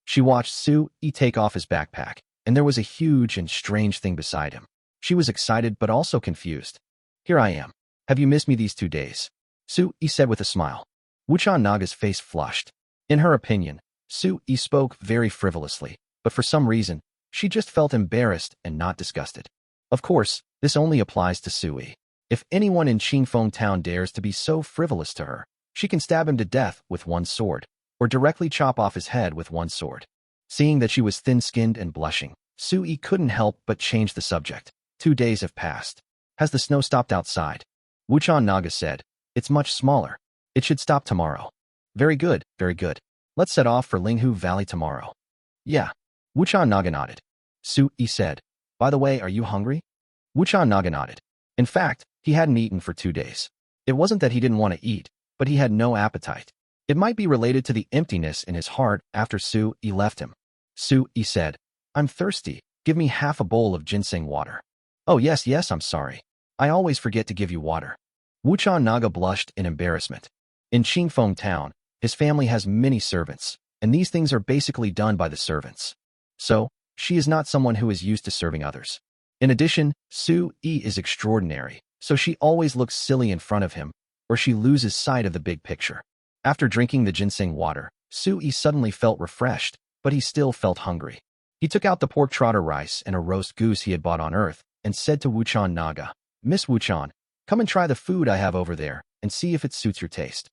She watched Su-yi take off his backpack, and there was a huge and strange thing beside him. She was excited but also confused. Here I am. Have you missed me these 2 days? Su-yi said with a smile. Wuchan Naga's face flushed. In her opinion, Su-yi spoke very frivolously, but for some reason, she just felt embarrassed and not disgusted. Of course, this only applies to Su-yi. If anyone in Qingfeng town dares to be so frivolous to her, she can stab him to death with one sword, or directly chop off his head with one sword. Seeing that she was thin-skinned and blushing, Su-yi couldn't help but change the subject. 2 days have passed. Has the snow stopped outside? Wuchan Naga said, It's much smaller. It should stop tomorrow. Very good, very good. Let's set off for Linghu Valley tomorrow. Yeah. Wuchan Naga nodded. Su-yi said, By the way, are you hungry? Wuchan Naga nodded. In fact, he hadn't eaten for 2 days. It wasn't that he didn't want to eat, but he had no appetite. It might be related to the emptiness in his heart after Su-yi left him. Su-yi said, I'm thirsty. Give me half a bowl of ginseng water. Oh yes, I'm sorry. I always forget to give you water. Wuchan Naga blushed in embarrassment. In Qingfeng town, His family has many servants, and these things are basically done by the servants. So, she is not someone who is used to serving others. In addition, Su-yi is extraordinary, so she always looks silly in front of him, or she loses sight of the big picture. After drinking the ginseng water, Su-yi suddenly felt refreshed, but he still felt hungry. He took out the pork trotter rice and a roast goose he had bought on Earth and said to Wuchan Naga, "Miss Wuchan, come and try the food I have over there and see if it suits your taste."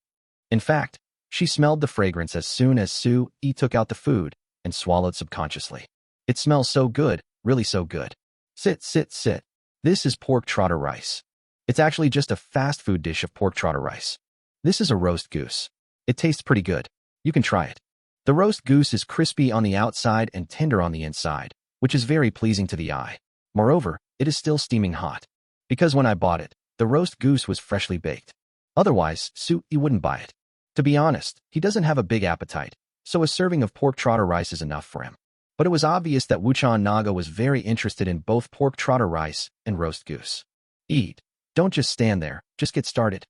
In fact, she smelled the fragrance as soon as Su-yi took out the food and swallowed subconsciously. "It smells so good, really so good. Sit, sit, sit. This is pork trotter rice. It's actually just a fast food dish of pork trotter rice. This is a roast goose. It tastes pretty good. You can try it." The roast goose is crispy on the outside and tender on the inside, which is very pleasing to the eye. Moreover, it is still steaming hot. Because when I bought it, the roast goose was freshly baked. Otherwise, Su-yi wouldn't buy it. To be honest, he doesn't have a big appetite, so a serving of pork trotter rice is enough for him. But it was obvious that Wuchan Naga was very interested in both pork trotter rice and roast goose. "Eat. Don't just stand there, just get started."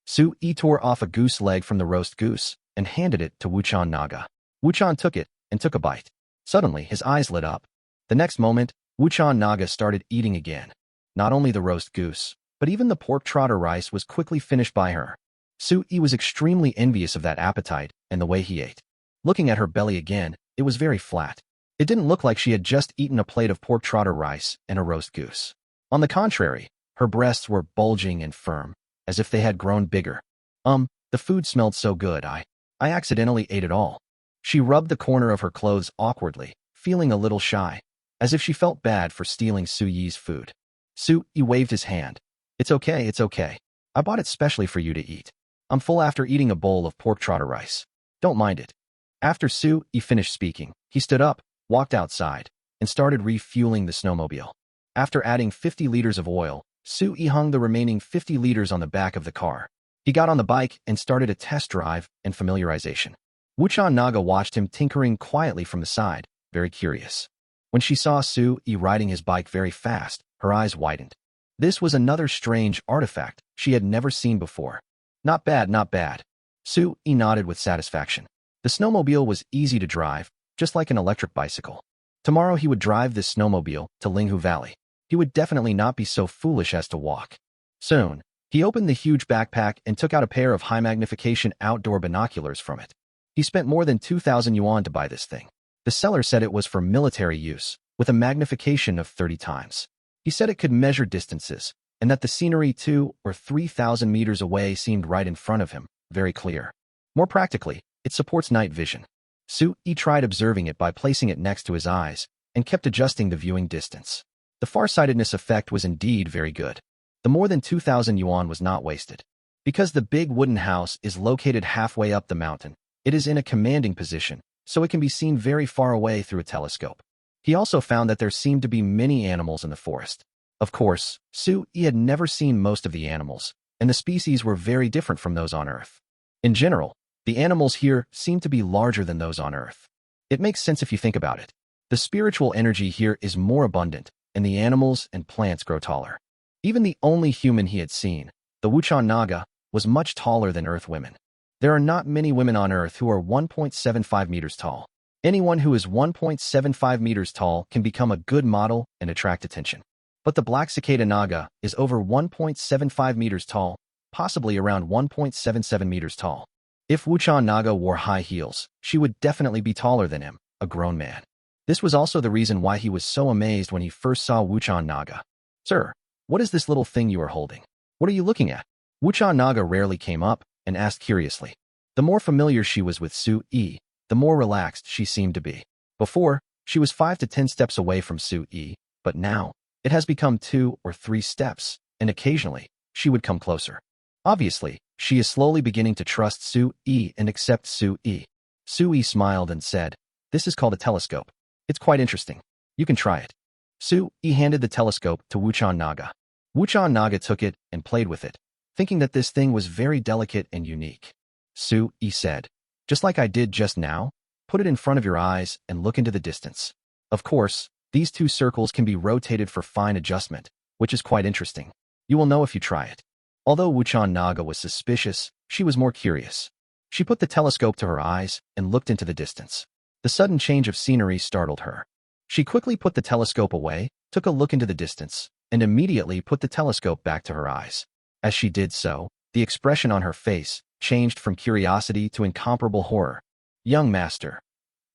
Su-yi tore off a goose leg from the roast goose and handed it to Wuchan Naga. Wuchan took it and took a bite. Suddenly, his eyes lit up. The next moment, Wuchan Naga started eating again. Not only the roast goose, but even the pork trotter rice was quickly finished by her. Su-yi was extremely envious of that appetite and the way he ate. Looking at her belly again, it was very flat. It didn't look like she had just eaten a plate of pork trotter rice and a roast goose. On the contrary, her breasts were bulging and firm, as if they had grown bigger. The food smelled so good, I accidentally ate it all." She rubbed the corner of her clothes awkwardly, feeling a little shy, as if she felt bad for stealing Su-yi's food. Su-yi waved his hand. It's okay, it's okay. I bought it specially for you to eat. I'm full after eating a bowl of pork trotter rice. Don't mind it." After Su-yi finished speaking, he stood up, walked outside, and started refueling the snowmobile. After adding 50 liters of oil, Su-yi hung the remaining 50 liters on the back of the car. He got on the bike and started a test drive and familiarization. Wuchan Naga watched him tinkering quietly from the side, very curious. When she saw Su-yi riding his bike very fast, her eyes widened. This was another strange artifact she had never seen before. Not bad, not bad." Su-yi nodded with satisfaction. The snowmobile was easy to drive, just like an electric bicycle. Tomorrow he would drive this snowmobile to Linghu Valley. He would definitely not be so foolish as to walk. Soon, he opened the huge backpack and took out a pair of high-magnification outdoor binoculars from it. He spent more than 2,000 yuan to buy this thing. The seller said it was for military use, with a magnification of 30 times. He said it could measure distances, and that the scenery 2 or 3,000 meters away seemed right in front of him, very clear. More practically, it supports night vision. Su-yi tried observing it by placing it next to his eyes, and kept adjusting the viewing distance. The farsightedness effect was indeed very good. The more than 2,000 yuan was not wasted. Because the big wooden house is located halfway up the mountain, it is in a commanding position, so it can be seen very far away through a telescope. He also found that there seemed to be many animals in the forest. Of course, Su-yi had never seen most of the animals, and the species were very different from those on Earth. In general, the animals here seem to be larger than those on Earth. It makes sense if you think about it. The spiritual energy here is more abundant, and the animals and plants grow taller. Even the only human he had seen, the Wuchan Naga, was much taller than Earth women. There are not many women on Earth who are 1.75 meters tall. Anyone who is 1.75 meters tall can become a good model and attract attention. But the black cicada naga is over 1.75 meters tall, possibly around 1.77 meters tall. If Wuchan Naga wore high heels, she would definitely be taller than him, a grown man. This was also the reason why he was so amazed when he first saw Wuchan Naga. "Sir, what is this little thing you are holding? What are you looking at?" Wuchan Naga rarely came up and asked curiously. The more familiar she was with Su-yi, the more relaxed she seemed to be. Before, she was 5 to 10 steps away from Su-yi, but now, it has become 2 or 3 steps, and occasionally, she would come closer. Obviously, she is slowly beginning to trust Su-yi and accept Su-yi. Su-yi smiled and said, "This is called a telescope. It's quite interesting. You can try it." Su-yi handed the telescope to Wuchan Naga. Wuchan Naga took it and played with it, thinking that this thing was very delicate and unique. Su-yi said, "Just like I did just now, put it in front of your eyes and look into the distance." Of course, these 2 circles can be rotated for fine adjustment, which is quite interesting. You will know if you try it. Although Wuchan Naga was suspicious, she was more curious. She put the telescope to her eyes and looked into the distance. The sudden change of scenery startled her. She quickly put the telescope away, took a look into the distance, and immediately put the telescope back to her eyes. As she did so, the expression on her face changed from curiosity to incomparable horror. Young master,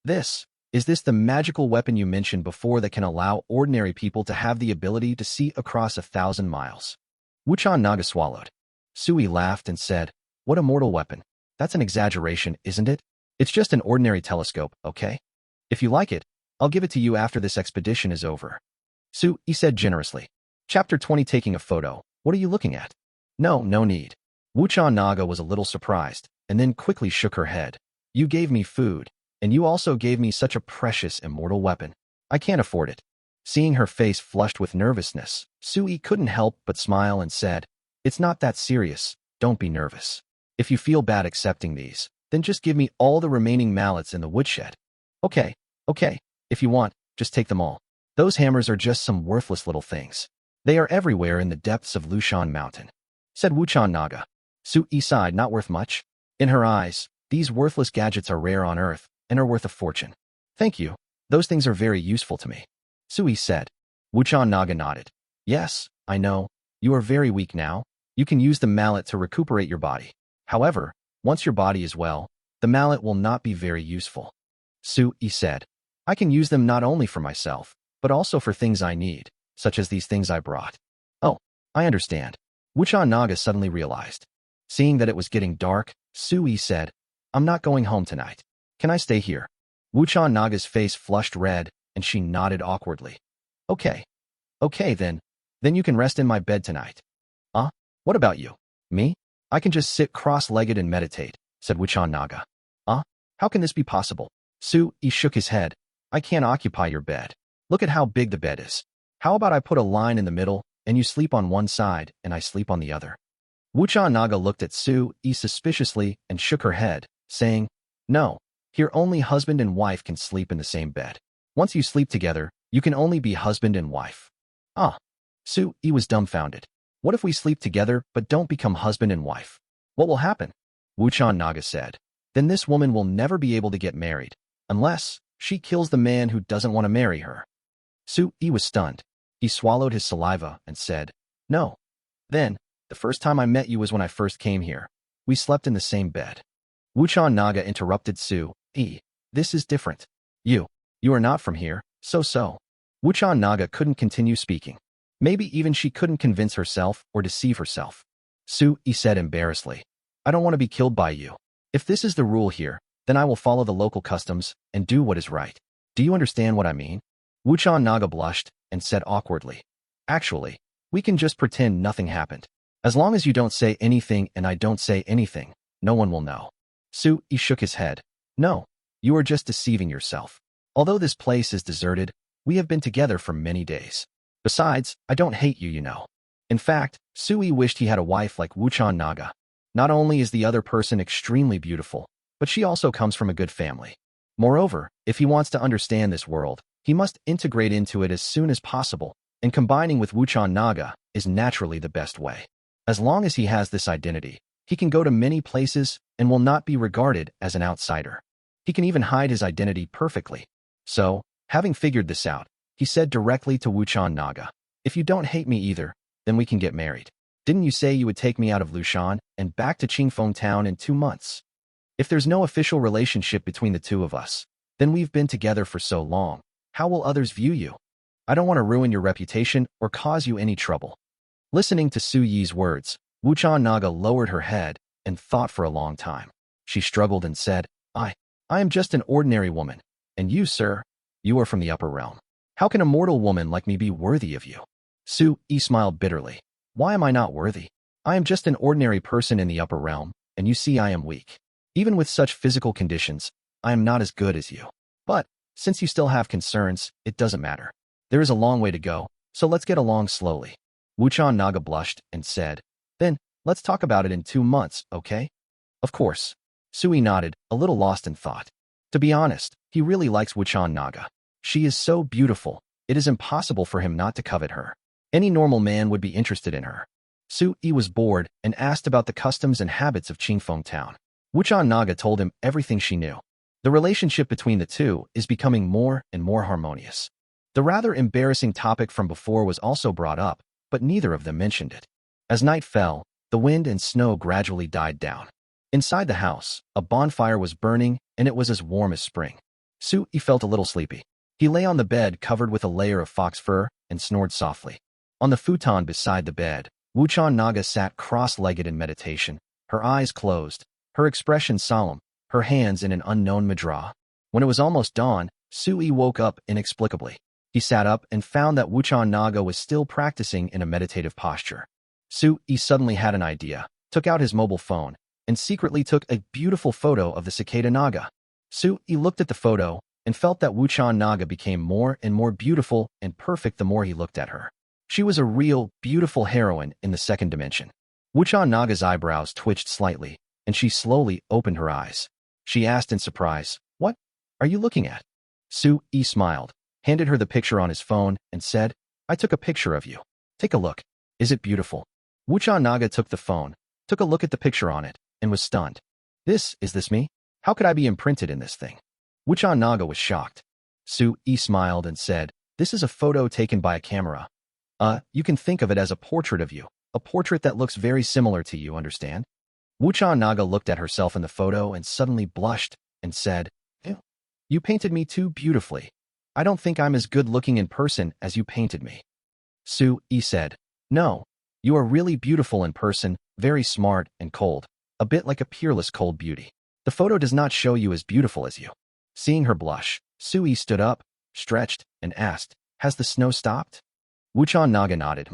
is this the magical weapon you mentioned before that can allow ordinary people to have the ability to see across 1,000 miles? Wuchan Naga swallowed. Sui laughed and said, what a mortal weapon. That's an exaggeration, isn't it? It's just an ordinary telescope, okay? If you like it, I'll give it to you after this expedition is over. Sui said generously. Chapter 20. Taking a photo. What are you looking at? No need. Wuchan Naga was a little surprised, and then quickly shook her head. You gave me food, and you also gave me such a precious immortal weapon. I can't afford it. Seeing her face flushed with nervousness, Sui couldn't help but smile and said, it's not that serious, don't be nervous. If you feel bad accepting these, then just give me all the remaining mallets in the woodshed. Okay, if you want, just take them all. Those hammers are just some worthless little things. They are everywhere in the depths of Lushan Mountain, said Wuchan Naga. Sui sighed. Not worth much? In her eyes, these worthless gadgets are rare on Earth and are worth a fortune. Thank you. Those things are very useful to me, Sui said. Wuchan Naga nodded. Yes, I know. You are very weak now. You can use the mallet to recuperate your body. However, once your body is well, the mallet will not be very useful. Sui said. I can use them not only for myself, but also for things I need, such as these things I brought. Oh, I understand. Wuchan Naga suddenly realized. Seeing that it was getting dark, Sui said, I'm not going home tonight. Can I stay here? Wuchan Naga's face flushed red, and she nodded awkwardly. Okay, then you can rest in my bed tonight. What about you? Me? I can just sit cross-legged and meditate, said Wuchan Naga. How can this be possible? Sui shook his head. I can't occupy your bed. Look at how big the bed is. How about I put a line in the middle, and you sleep on one side, and I sleep on the other? Wuchan Naga looked at Sui suspiciously and shook her head, saying, No, here only husband and wife can sleep in the same bed. Once you sleep together, you can only be husband and wife. Sui was dumbfounded. What if we sleep together but don't become husband and wife? What will happen? Wuchan Naga said. Then this woman will never be able to get married, unless she kills the man who doesn't want to marry her. Sui was stunned. He swallowed his saliva and said, No. Then, the first time I met you was when I first came here. We slept in the same bed. Wuchan Naga interrupted Sui. This is different. You are not from here, so. Wuchan Naga couldn't continue speaking. Maybe even she couldn't convince herself or deceive herself. Sui said embarrassedly, I don't want to be killed by you. If this is the rule here, then I will follow the local customs and do what is right. Do you understand what I mean? Wuchan Naga blushed and said awkwardly, Actually, we can just pretend nothing happened. As long as you don't say anything and I don't say anything, no one will know. Sui shook his head. No, you are just deceiving yourself. Although this place is deserted, we have been together for many days. Besides, I don't hate you, you know. In fact, Sui wished he had a wife like Wuchan Naga. Not only is the other person extremely beautiful, but she also comes from a good family. Moreover, if he wants to understand this world, he must integrate into it as soon as possible, and combining with Wuchan Naga is naturally the best way. As long as he has this identity, he can go to many places and will not be regarded as an outsider. He can even hide his identity perfectly. So, having figured this out, he said directly to Wuchan Naga, If you don't hate me either, then we can get married. Didn't you say you would take me out of Lushan and back to Qingfeng Town in 2 months? If there's no official relationship between the two of us, then we've been together for so long. How will others view you? I don't want to ruin your reputation or cause you any trouble. Listening to Sui's words, Wuchan Naga lowered her head and thought for a long time. She struggled and said, I am just an ordinary woman. And you, sir, you are from the upper realm. How can a mortal woman like me be worthy of you? Sui smiled bitterly. Why am I not worthy? I am just an ordinary person in the upper realm, and you see I am weak. Even with such physical conditions, I am not as good as you. But, since you still have concerns, it doesn't matter. There is a long way to go, so let's get along slowly. Wuchan Naga blushed and said, Then, let's talk about it in 2 months, okay? Of course. Sui nodded, a little lost in thought. To be honest, he really likes Wuchan Naga. She is so beautiful, it is impossible for him not to covet her. Any normal man would be interested in her. Sui was bored and asked about the customs and habits of Qingfeng Town. Wuchan Naga told him everything she knew. The relationship between the two is becoming more and more harmonious. The rather embarrassing topic from before was also brought up, but neither of them mentioned it. As night fell, the wind and snow gradually died down. Inside the house, a bonfire was burning, and it was as warm as spring. Sui felt a little sleepy. He lay on the bed covered with a layer of fox fur and snored softly. On the futon beside the bed, Wuchan Naga sat cross-legged in meditation, her eyes closed, her expression solemn, her hands in an unknown mudra. When it was almost dawn, Sui woke up inexplicably. He sat up and found that Wuchan Naga was still practicing in a meditative posture. Sui suddenly had an idea, took out his mobile phone, and secretly took a beautiful photo of the cicada Naga. Sui looked at the photo and felt that Wuchan Naga became more and more beautiful and perfect the more he looked at her. She was a real, beautiful heroine in the second dimension. Wuchan Naga's eyebrows twitched slightly, and she slowly opened her eyes. She asked in surprise, "What are you looking at?" Sui smiled, handed her the picture on his phone, and said, "I took a picture of you. Take a look. Is it beautiful?" Wuchan Naga took the phone, took a look at the picture on it, and was stunned. Is this me? How could I be imprinted in this thing?" Wuchan Naga was shocked. Sui smiled and said, "This is a photo taken by a camera. You can think of it as a portrait of you, a portrait that looks very similar to you, understand?" Wuchan Naga looked at herself in the photo and suddenly blushed and said, "Ew, you painted me too beautifully. I don't think I'm as good-looking in person as you painted me." Sui said, "No, you are really beautiful in person, very smart and cold, a bit like a peerless cold beauty. The photo does not show you as beautiful as you." Seeing her blush, Sui stood up, stretched, and asked, "Has the snow stopped?" Wuchan Naga nodded.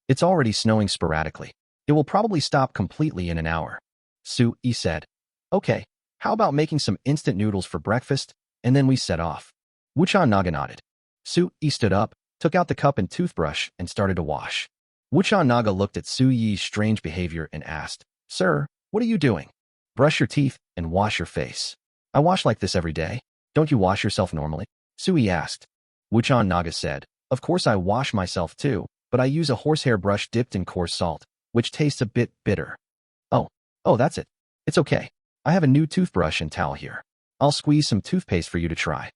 "It's already snowing sporadically. It will probably stop completely in an hour." Sui said, "Okay, how about making some instant noodles for breakfast, and then we set off?" Wuchan Naga nodded. Sui stood up, took out the cup and toothbrush, and started to wash. Wuchan Naga looked at Sui's strange behavior and asked, "Sir, what are you doing?" "Brush your teeth and wash your face." "I wash like this every day. Don't you wash yourself normally?" Sui asked. Wuchan Naga said, "Of course I wash myself too, but I use a horsehair brush dipped in coarse salt, which tastes a bit bitter." Oh, that's it. It's okay. I have a new toothbrush and towel here. I'll squeeze some toothpaste for you to try."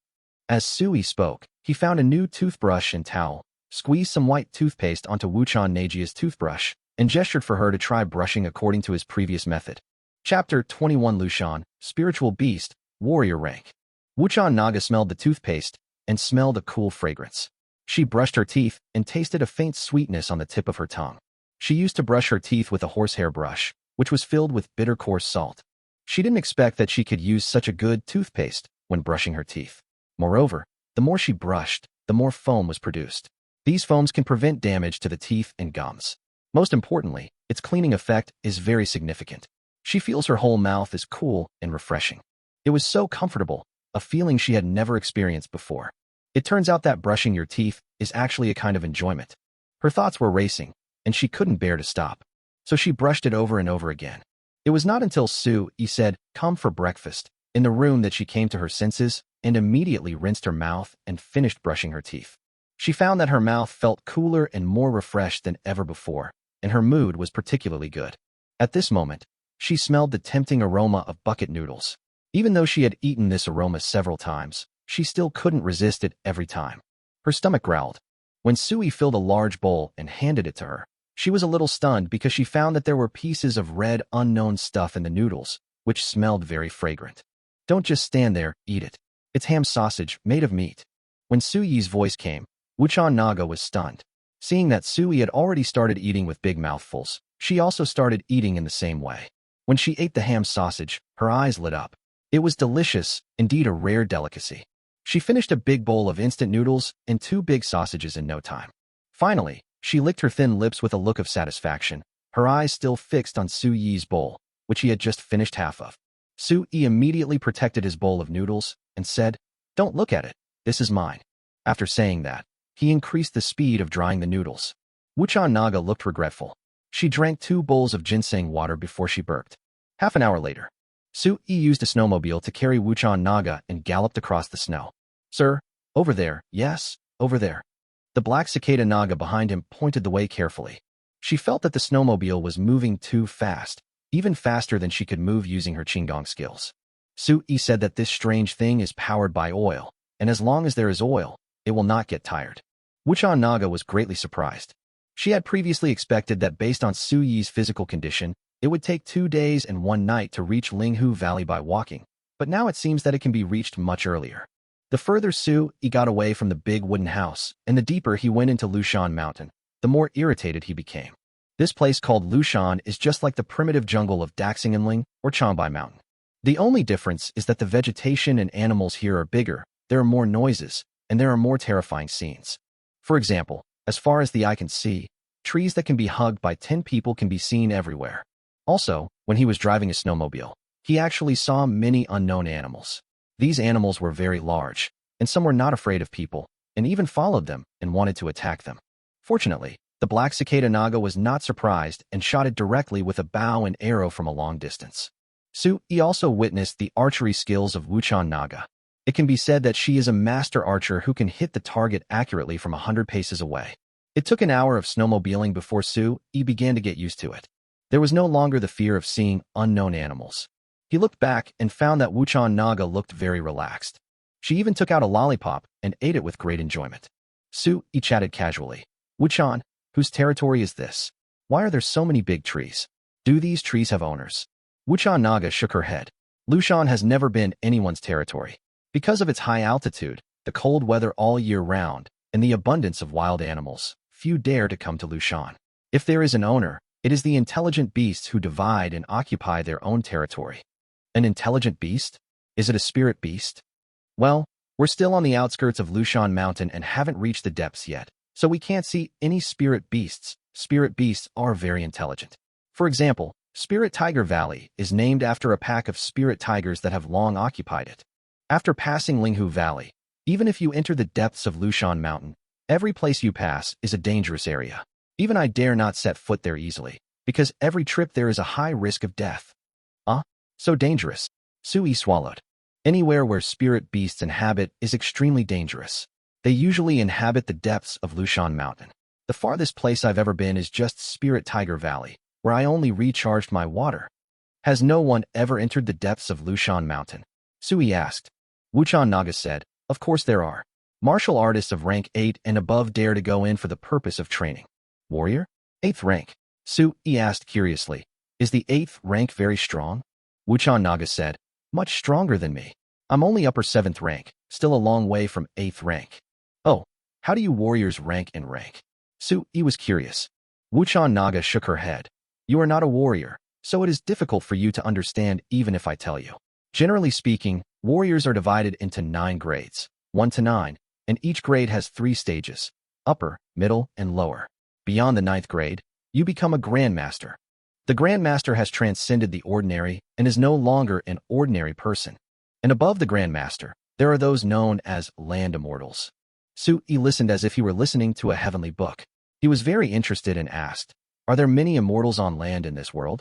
As Sui spoke, he found a new toothbrush and towel, squeezed some white toothpaste onto Wuchan Nagia's toothbrush, and gestured for her to try brushing according to his previous method. Chapter 21 Lushan, Spiritual Beast, Warrior Rank. Wuchan Naga smelled the toothpaste and smelled a cool fragrance. She brushed her teeth and tasted a faint sweetness on the tip of her tongue. She used to brush her teeth with a horsehair brush, which was filled with bitter coarse salt. She didn't expect that she could use such a good toothpaste when brushing her teeth. Moreover, the more she brushed, the more foam was produced. These foams can prevent damage to the teeth and gums. Most importantly, its cleaning effect is very significant. She feels her whole mouth is cool and refreshing. It was so comfortable, a feeling she had never experienced before. It turns out that brushing your teeth is actually a kind of enjoyment. Her thoughts were racing, and she couldn't bear to stop. So she brushed it over and over again. It was not until Sui said, "Come for breakfast," in the room that she came to her senses and immediately rinsed her mouth and finished brushing her teeth. She found that her mouth felt cooler and more refreshed than ever before, and her mood was particularly good. At this moment, she smelled the tempting aroma of bucket noodles. Even though she had eaten this aroma several times, she still couldn't resist it every time. Her stomach growled. When Sui filled a large bowl and handed it to her, she was a little stunned because she found that there were pieces of red unknown stuff in the noodles, which smelled very fragrant. "Don't just stand there, eat it. It's ham sausage made of meat." When Sui's voice came, Wuchan Naga was stunned. Seeing that Sui had already started eating with big mouthfuls, she also started eating in the same way. When she ate the ham sausage, her eyes lit up. It was delicious, indeed a rare delicacy. She finished a big bowl of instant noodles and 2 big sausages in no time. Finally, she licked her thin lips with a look of satisfaction, her eyes still fixed on Sui's bowl, which he had just finished half of. Sui immediately protected his bowl of noodles and said, "Don't look at it. This is mine." After saying that, he increased the speed of drying the noodles. Wuchan Naga looked regretful. She drank 2 bowls of ginseng water before she burped. Half an hour later, Sui used a snowmobile to carry Wuchan Naga and galloped across the snow. "Sir, over there, yes, over there." The black cicada Naga behind him pointed the way carefully. She felt that the snowmobile was moving too fast, even faster than she could move using her Qigong skills. Su-yi said that this strange thing is powered by oil, and as long as there is oil, it will not get tired. Wuchan Naga was greatly surprised. She had previously expected that based on Su-yi's physical condition, it would take 2 days and 1 night to reach Linghu Valley by walking, but now it seems that it can be reached much earlier. The further Su-yi got away from the big wooden house, and the deeper he went into Lushan Mountain, the more irritated he became. This place called Lushan is just like the primitive jungle of Daxinganling or Changbai Mountain. The only difference is that the vegetation and animals here are bigger, there are more noises, and there are more terrifying scenes. For example, as far as the eye can see, trees that can be hugged by 10 people can be seen everywhere. Also, when he was driving a snowmobile, he actually saw many unknown animals. These animals were very large, and some were not afraid of people, and even followed them and wanted to attack them. Fortunately, the black cicada naga was not surprised and shot it directly with a bow and arrow from a long distance. Su-yi also witnessed the archery skills of Wuchan Naga. It can be said that she is a master archer who can hit the target accurately from 100 paces away. It took an hour of snowmobiling before Su-yi began to get used to it. There was no longer the fear of seeing unknown animals. He looked back and found that Wuchan Naga looked very relaxed. She even took out a lollipop and ate it with great enjoyment. Su-yi chatted casually. Wuchan, whose territory is this? Why are there so many big trees? Do these trees have owners? Wuchan Naga shook her head. Lushan has never been anyone's territory. Because of its high altitude, the cold weather all year round, and the abundance of wild animals, few dare to come to Lushan. If there is an owner, it is the intelligent beasts who divide and occupy their own territory. An intelligent beast? Is it a spirit beast? Well, we're still on the outskirts of Lushan Mountain and haven't reached the depths yet, so we can't see any spirit beasts. Spirit beasts are very intelligent. For example, Spirit Tiger Valley is named after a pack of spirit tigers that have long occupied it. After passing Linghu Valley, even if you enter the depths of Lushan Mountain, every place you pass is a dangerous area. Even I dare not set foot there easily, because every trip there is a high risk of death. So dangerous. Su-yi swallowed. Anywhere where spirit beasts inhabit is extremely dangerous. They usually inhabit the depths of Lushan Mountain. The farthest place I've ever been is just Spirit Tiger Valley, where I only recharged my water. Has no one ever entered the depths of Lushan Mountain? Su-yi asked. Wuchan Naga said, of course there are. Martial artists of rank 8 and above dare to go in for the purpose of training. Warrior? 8th rank. Su-yi asked curiously. Is the 8th rank very strong? Wuchan Naga said, much stronger than me. I'm only upper 7th rank, still a long way from 8th rank. Oh, how do you warriors rank in rank? Su-yi was curious. Wuchan Naga shook her head. You are not a warrior, so it is difficult for you to understand even if I tell you. Generally speaking, warriors are divided into 9 grades, 1 to 9, and each grade has 3 stages, upper, middle, and lower. Beyond the 9th grade, you become a grandmaster. The grandmaster has transcended the ordinary and is no longer an ordinary person. And above the grandmaster, there are those known as land immortals. Su-yi listened as if he were listening to a heavenly book. He was very interested and asked, are there many immortals on land in this world?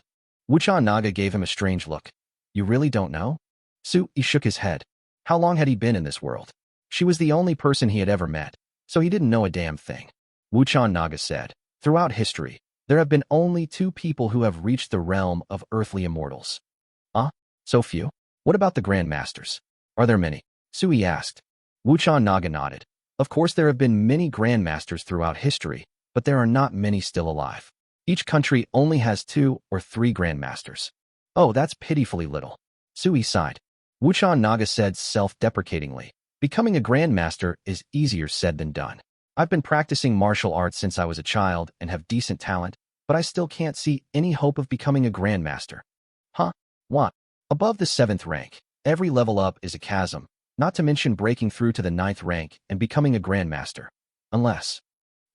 Wuchan Naga gave him a strange look. You really don't know? Su-yi shook his head. How long had he been in this world? She was the only person he had ever met, so he didn't know a damn thing. Wuchan Naga said, throughout history, there have been only 2 people who have reached the realm of earthly immortals. So few? What about the grandmasters? Are there many? Su-yi asked. Wuchan Naga nodded. Of course there have been many grandmasters throughout history, but there are not many still alive. Each country only has 2 or 3 grandmasters. Oh, that's pitifully little. Su-yi sighed. Wuchan Naga said self-deprecatingly, becoming a grandmaster is easier said than done. I've been practicing martial arts since I was a child and have decent talent, but I still can't see any hope of becoming a grandmaster. What? Above the 7th rank, every level up is a chasm, not to mention breaking through to the 9th rank and becoming a grandmaster. Unless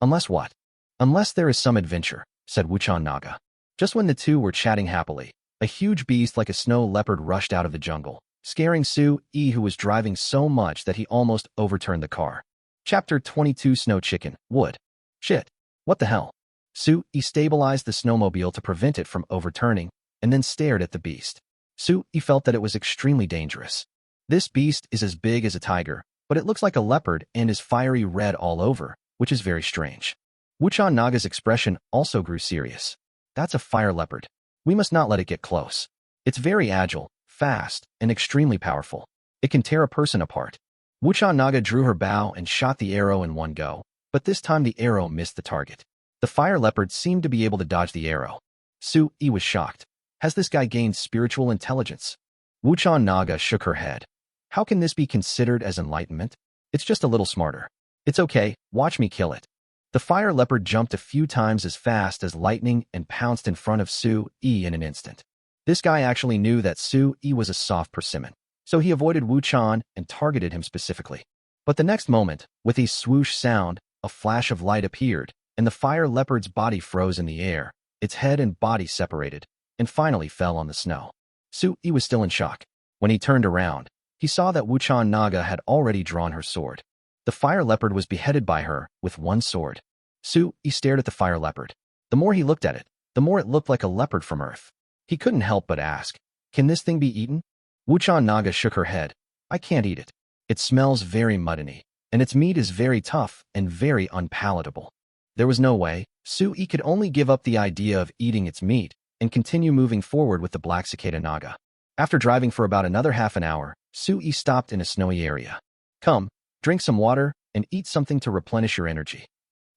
what? Unless there is some adventure, said Wuchan Naga. Just when the two were chatting happily, a huge beast like a snow leopard rushed out of the jungle, scaring Su-yi, who was driving so much that he almost overturned the car. Chapter 22 Snow Chicken, Wood. Shit. What the hell? Su-yi stabilized the snowmobile to prevent it from overturning, and then stared at the beast. Su-yi felt that it was extremely dangerous. This beast is as big as a tiger, but it looks like a leopard and is fiery red all over, which is very strange. Wuchan Naga's expression also grew serious. That's a fire leopard. We must not let it get close. It's very agile, fast, and extremely powerful. It can tear a person apart. Wuchan Naga drew her bow and shot the arrow in one go, but this time the arrow missed the target. The fire leopard seemed to be able to dodge the arrow. Su-yi was shocked. Has this guy gained spiritual intelligence? Wuchan Naga shook her head. How can this be considered as enlightenment? It's just a little smarter. It's okay, watch me kill it. The fire leopard jumped a few times as fast as lightning and pounced in front of Su-yi in an instant. This guy actually knew that Su-yi was a soft persimmon, so he avoided Wuchan and targeted him specifically. But the next moment, with a swoosh sound, a flash of light appeared, and the fire leopard's body froze in the air, its head and body separated, and finally fell on the snow. Su-yi was still in shock. When he turned around, he saw that Wuchan Naga had already drawn her sword. The fire leopard was beheaded by her with one sword. Su-yi stared at the fire leopard. The more he looked at it, the more it looked like a leopard from Earth. He couldn't help but ask, "Can this thing be eaten?" Wuchan Naga shook her head. "I can't eat it. It smells very muttony, and its meat is very tough and very unpalatable." There was no way. Su-yi could only give up the idea of eating its meat and continue moving forward with the black cicada Naga. After driving for about another half an hour, Su-yi stopped in a snowy area. "Come, drink some water and eat something to replenish your energy."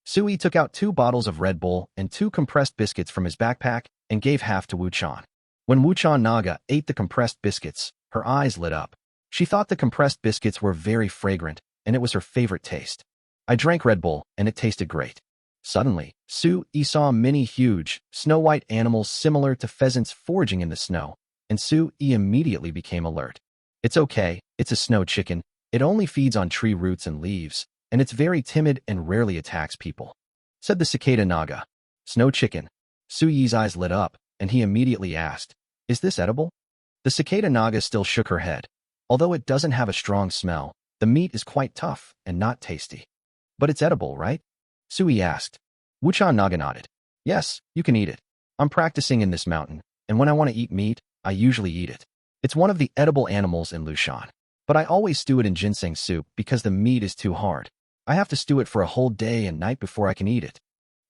Su-yi took out 2 bottles of Red Bull and 2 compressed biscuits from his backpack and gave half to Wuchan. When Wuchan Naga ate the compressed biscuits, her eyes lit up. She thought the compressed biscuits were very fragrant, and it was her favorite taste. "I drank Red Bull, and it tasted great." Suddenly, Su-yi saw many huge, snow-white animals similar to pheasants foraging in the snow, and Su-yi immediately became alert. "It's okay, it's a snow chicken. It only feeds on tree roots and leaves, and it's very timid and rarely attacks people," said the cicada Naga. "Snow chicken." Su-yi's eyes lit up, and he immediately asked, "Is this edible?" The cicada Naga still shook her head. Although it doesn't have a strong smell, the meat is quite tough and not tasty. "But it's edible, right?" Su-yi asked. Wuchan Naga nodded. "Yes, you can eat it. I'm practicing in this mountain, and when I want to eat meat, I usually eat it. It's one of the edible animals in Lushan. But I always stew it in ginseng soup because the meat is too hard. I have to stew it for a whole day and night before I can eat it."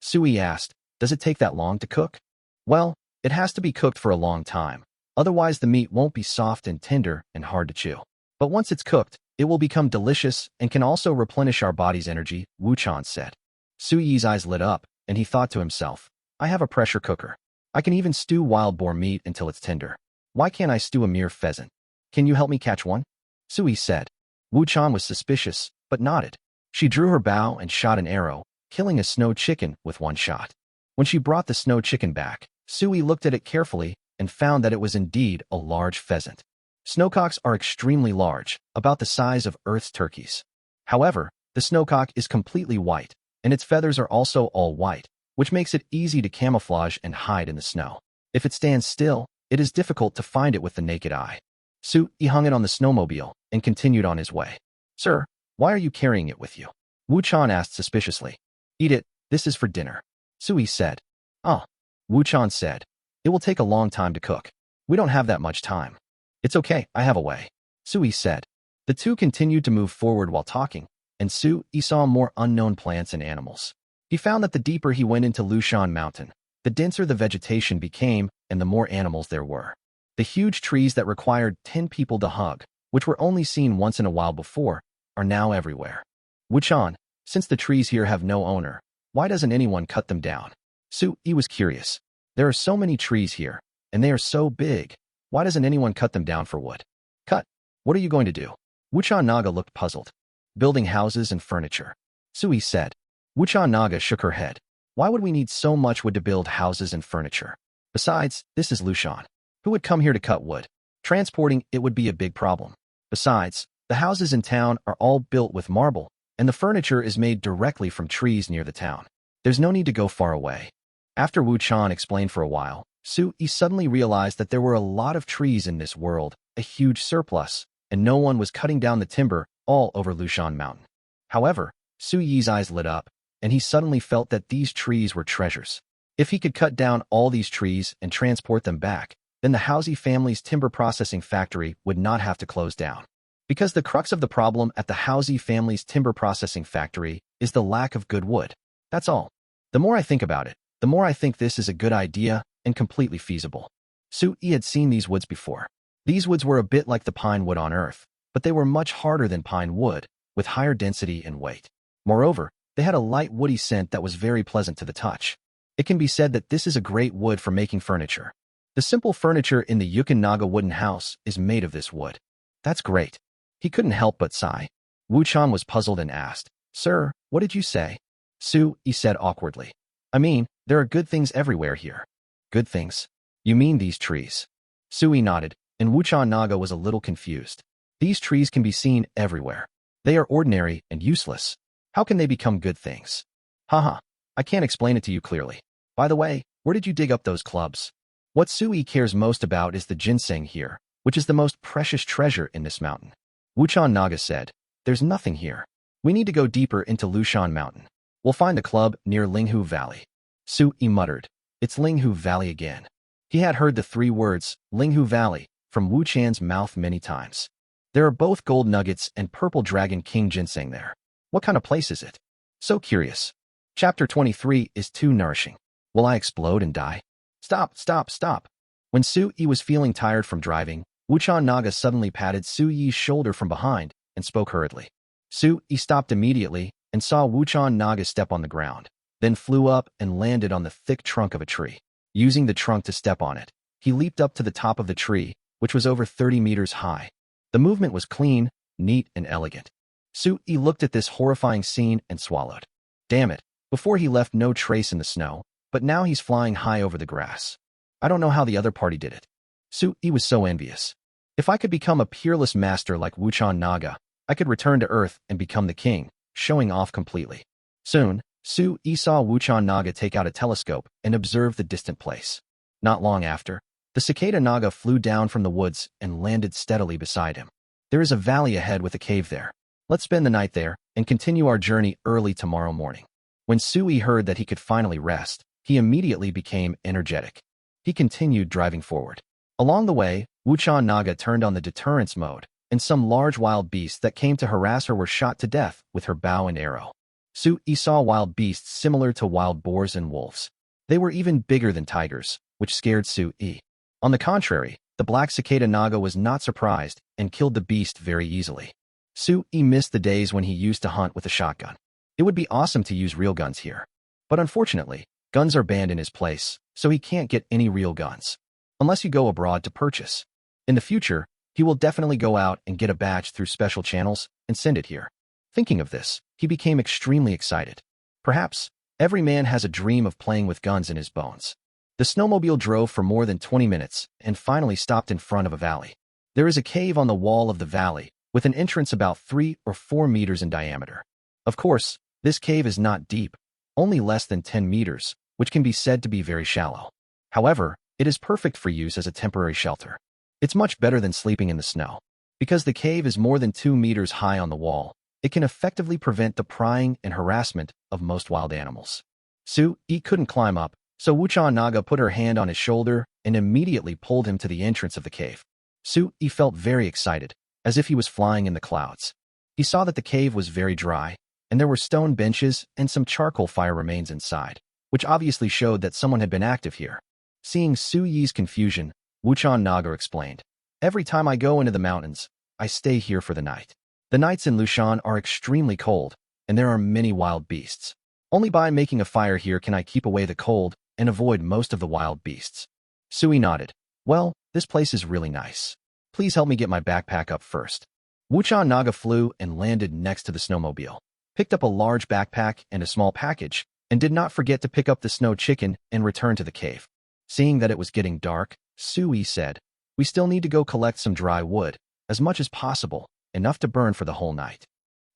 Su-yi asked, "Does it take that long to cook?" "Well, it has to be cooked for a long time. Otherwise the meat won't be soft and tender and hard to chew. But once it's cooked, it will become delicious and can also replenish our body's energy," Wuchan said. Su-yi's eyes lit up, and he thought to himself, "I have a pressure cooker. I can even stew wild boar meat until it's tender. Why can't I stew a mere pheasant? Can you help me catch one?" Su-yi said. Wuchan was suspicious, but nodded. She drew her bow and shot an arrow, killing a snow chicken with one shot. When she brought the snow chicken back, Su-yi looked at it carefully and found that it was indeed a large pheasant. Snowcocks are extremely large, about the size of Earth's turkeys. However, the snowcock is completely white, and its feathers are also all white, which makes it easy to camouflage and hide in the snow. If it stands still, it is difficult to find it with the naked eye. Su-yi hung it on the snowmobile and continued on his way. "Sir, why are you carrying it with you?" Wuchan asked suspiciously. "Eat it, this is for dinner," Su-yi said. "Ah," Wuchan said. "It will take a long time to cook. We don't have that much time." "It's okay, I have a way," Su-yi said. The two continued to move forward while talking, and Su-yi saw more unknown plants and animals. He found that the deeper he went into Lushan Mountain, the denser the vegetation became and the more animals there were. The huge trees that required 10 people to hug, which were only seen once in a while before, are now everywhere. "Wuchan, since the trees here have no owner, why doesn't anyone cut them down?" Su-yi was curious. "There are so many trees here, and they are so big. Why doesn't anyone cut them down for wood?" "Cut? What are you going to do?" Wuchan Naga looked puzzled. "Building houses and furniture," Su-yi said. Wuchan Naga shook her head. "Why would we need so much wood to build houses and furniture? Besides, this is Lushan. Who would come here to cut wood? Transporting it would be a big problem. Besides, the houses in town are all built with marble, and the furniture is made directly from trees near the town. There's no need to go far away." After Wuchan explained for a while, Su-yi suddenly realized that there were a lot of trees in this world, a huge surplus, and no one was cutting down the timber all over Lushan Mountain. However, Su-yi's eyes lit up, and he suddenly felt that these trees were treasures. If he could cut down all these trees and transport them back, then the Housey family's timber processing factory would not have to close down. Because the crux of the problem at the Housey family's timber processing factory is the lack of good wood. That's all. The more I think about it, the more I think this is a good idea and completely feasible. Su-yi had seen these woods before. These woods were a bit like the pine wood on Earth, but they were much harder than pine wood, with higher density and weight. Moreover, they had a light woody scent that was very pleasant to the touch. It can be said that this is a great wood for making furniture. The simple furniture in the Yukon Naga wooden house is made of this wood. That's great. He couldn't help but sigh. Wu-chan was puzzled and asked, "Sir, what did you say?" Su-yi said awkwardly, "I mean, there are good things everywhere here." "Good things? You mean these trees?" Su-yi nodded, and Wu-chan Naga was a little confused. These trees can be seen everywhere. They are ordinary and useless. How can they become good things? Haha, I can't explain it to you clearly. By the way, where did you dig up those clubs? What Su-yi cares most about is the ginseng here, which is the most precious treasure in this mountain. Wu-chan Naga said, "There's nothing here. We need to go deeper into Lushan Mountain. We'll find a club near Linghu Valley." Su-yi muttered, "It's Linghu Valley again." He had heard the 3 words, Linghu Valley, from Wu-chan's mouth many times. There are both gold nuggets and purple dragon king ginseng there. What kind of place is it? So curious. Chapter 23 is too nourishing. Will I explode and die? Stop, stop, stop. When Su-yi was feeling tired from driving, Wu-chan Naga suddenly patted Su-yi's shoulder from behind and spoke hurriedly. Su-yi stopped immediately and saw Wu-chan Naga step on the ground, then flew up and landed on the thick trunk of a tree. Using the trunk to step on it, he leaped up to the top of the tree, which was over 30 meters high. The movement was clean, neat, and elegant. Su-yi looked at this horrifying scene and swallowed. Damn it, before he left no trace in the snow, but now he's flying high over the grass. I don't know how the other party did it. Su-yi was so envious. If I could become a peerless master like Wu-chan Naga, I could return to Earth and become the king, showing off completely. Soon, Su-yi saw Wu-chan Naga take out a telescope and observe the distant place. Not long after, the cicada Naga flew down from the woods and landed steadily beside him. There is a valley ahead with a cave there. Let's spend the night there and continue our journey early tomorrow morning. When Su-yi heard that he could finally rest, he immediately became energetic. He continued driving forward. Along the way, Wu-chan Naga turned on the deterrence mode, and some large wild beasts that came to harass her were shot to death with her bow and arrow. Su-yi saw wild beasts similar to wild boars and wolves. They were even bigger than tigers, which scared Su-yi. On the contrary, the black cicada Naga was not surprised and killed the beast very easily. Su-yi missed the days when he used to hunt with a shotgun. It would be awesome to use real guns here. But unfortunately, guns are banned in his place, so he can't get any real guns. Unless you go abroad to purchase. In the future, he will definitely go out and get a batch through special channels and send it here. Thinking of this, he became extremely excited. Perhaps, every man has a dream of playing with guns in his bones. The snowmobile drove for more than 20 minutes and finally stopped in front of a valley. There is a cave on the wall of the valley, with an entrance about 3 or 4 meters in diameter. Of course, this cave is not deep, only less than 10 meters, which can be said to be very shallow. However, it is perfect for use as a temporary shelter. It's much better than sleeping in the snow. Because the cave is more than 2 meters high on the wall, it can effectively prevent the prying and harassment of most wild animals. Su-yi couldn't climb up, so Wu-chan Naga put her hand on his shoulder and immediately pulled him to the entrance of the cave. Su-yi felt very excited, as if he was flying in the clouds. He saw that the cave was very dry, and there were stone benches and some charcoal fire remains inside, which obviously showed that someone had been active here. Seeing Su-yi's confusion, Wu-chan Naga explained, "Every time I go into the mountains, I stay here for the night. The nights in Lushan are extremely cold, and there are many wild beasts. Only by making a fire here can I keep away the cold and avoid most of the wild beasts." Su-yi nodded. "Well, this place is really nice. Please help me get my backpack up first." Wu-chan Naga flew and landed next to the snowmobile, picked up a large backpack and a small package, and did not forget to pick up the snow chicken and return to the cave. Seeing that it was getting dark, Su-yi said, "We still need to go collect some dry wood, as much as possible, enough to burn for the whole night."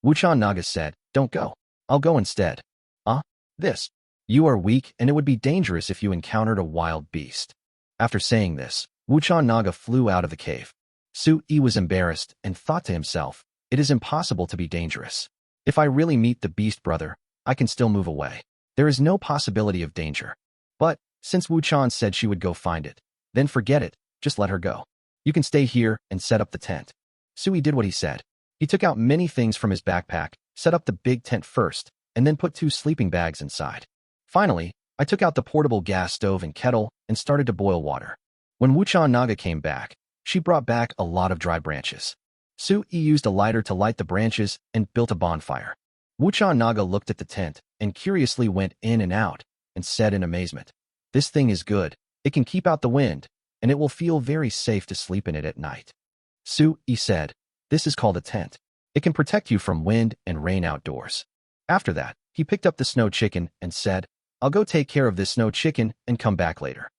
Wu-chan Naga said, "Don't go. I'll go instead." This. You are weak and it would be dangerous if you encountered a wild beast." After saying this, Wu-chan Naga flew out of the cave. Su-yi was embarrassed and thought to himself, "It is impossible to be dangerous. If I really meet the beast brother, I can still move away. There is no possibility of danger." But, since Wu-chan said she would go find it, then forget it, just let her go. "You can stay here and set up the tent." Su-yi did what he said. He took out many things from his backpack, set up the big tent first, and then put 2 sleeping bags inside. Finally, I took out the portable gas stove and kettle and started to boil water. When Wuchan Naga came back, she brought back a lot of dry branches. Su-yi used a lighter to light the branches and built a bonfire. Wuchan Naga looked at the tent and curiously went in and out and said in amazement, "This thing is good. It can keep out the wind, and it will feel very safe to sleep in it at night." Su-yi said, "This is called a tent. It can protect you from wind and rain outdoors." After that, he picked up the snow chicken and said, "I'll go take care of this snow chicken and come back later."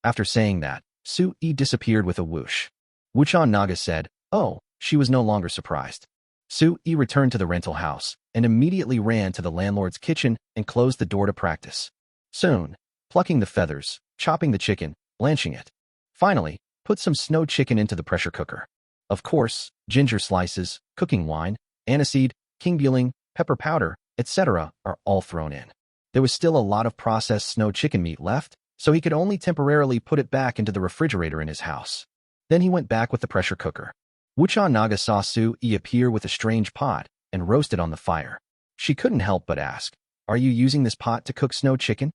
After saying that, Su-yi disappeared with a whoosh. Wuchan Naga said, "Oh," she was no longer surprised. Su-yi returned to the rental house and immediately ran to the landlord's kitchen and closed the door to practice. Soon, plucking the feathers, chopping the chicken, blanching it. Finally, put some snow chicken into the pressure cooker. Of course, ginger slices, cooking wine, aniseed, king buling, pepper powder, etc. are all thrown in. There was still a lot of processed snow chicken meat left, so he could only temporarily put it back into the refrigerator in his house. Then he went back with the pressure cooker. Wuchan Naga saw Su-yi appear with a strange pot and roast it on the fire. She couldn't help but ask, "Are you using this pot to cook snow chicken?"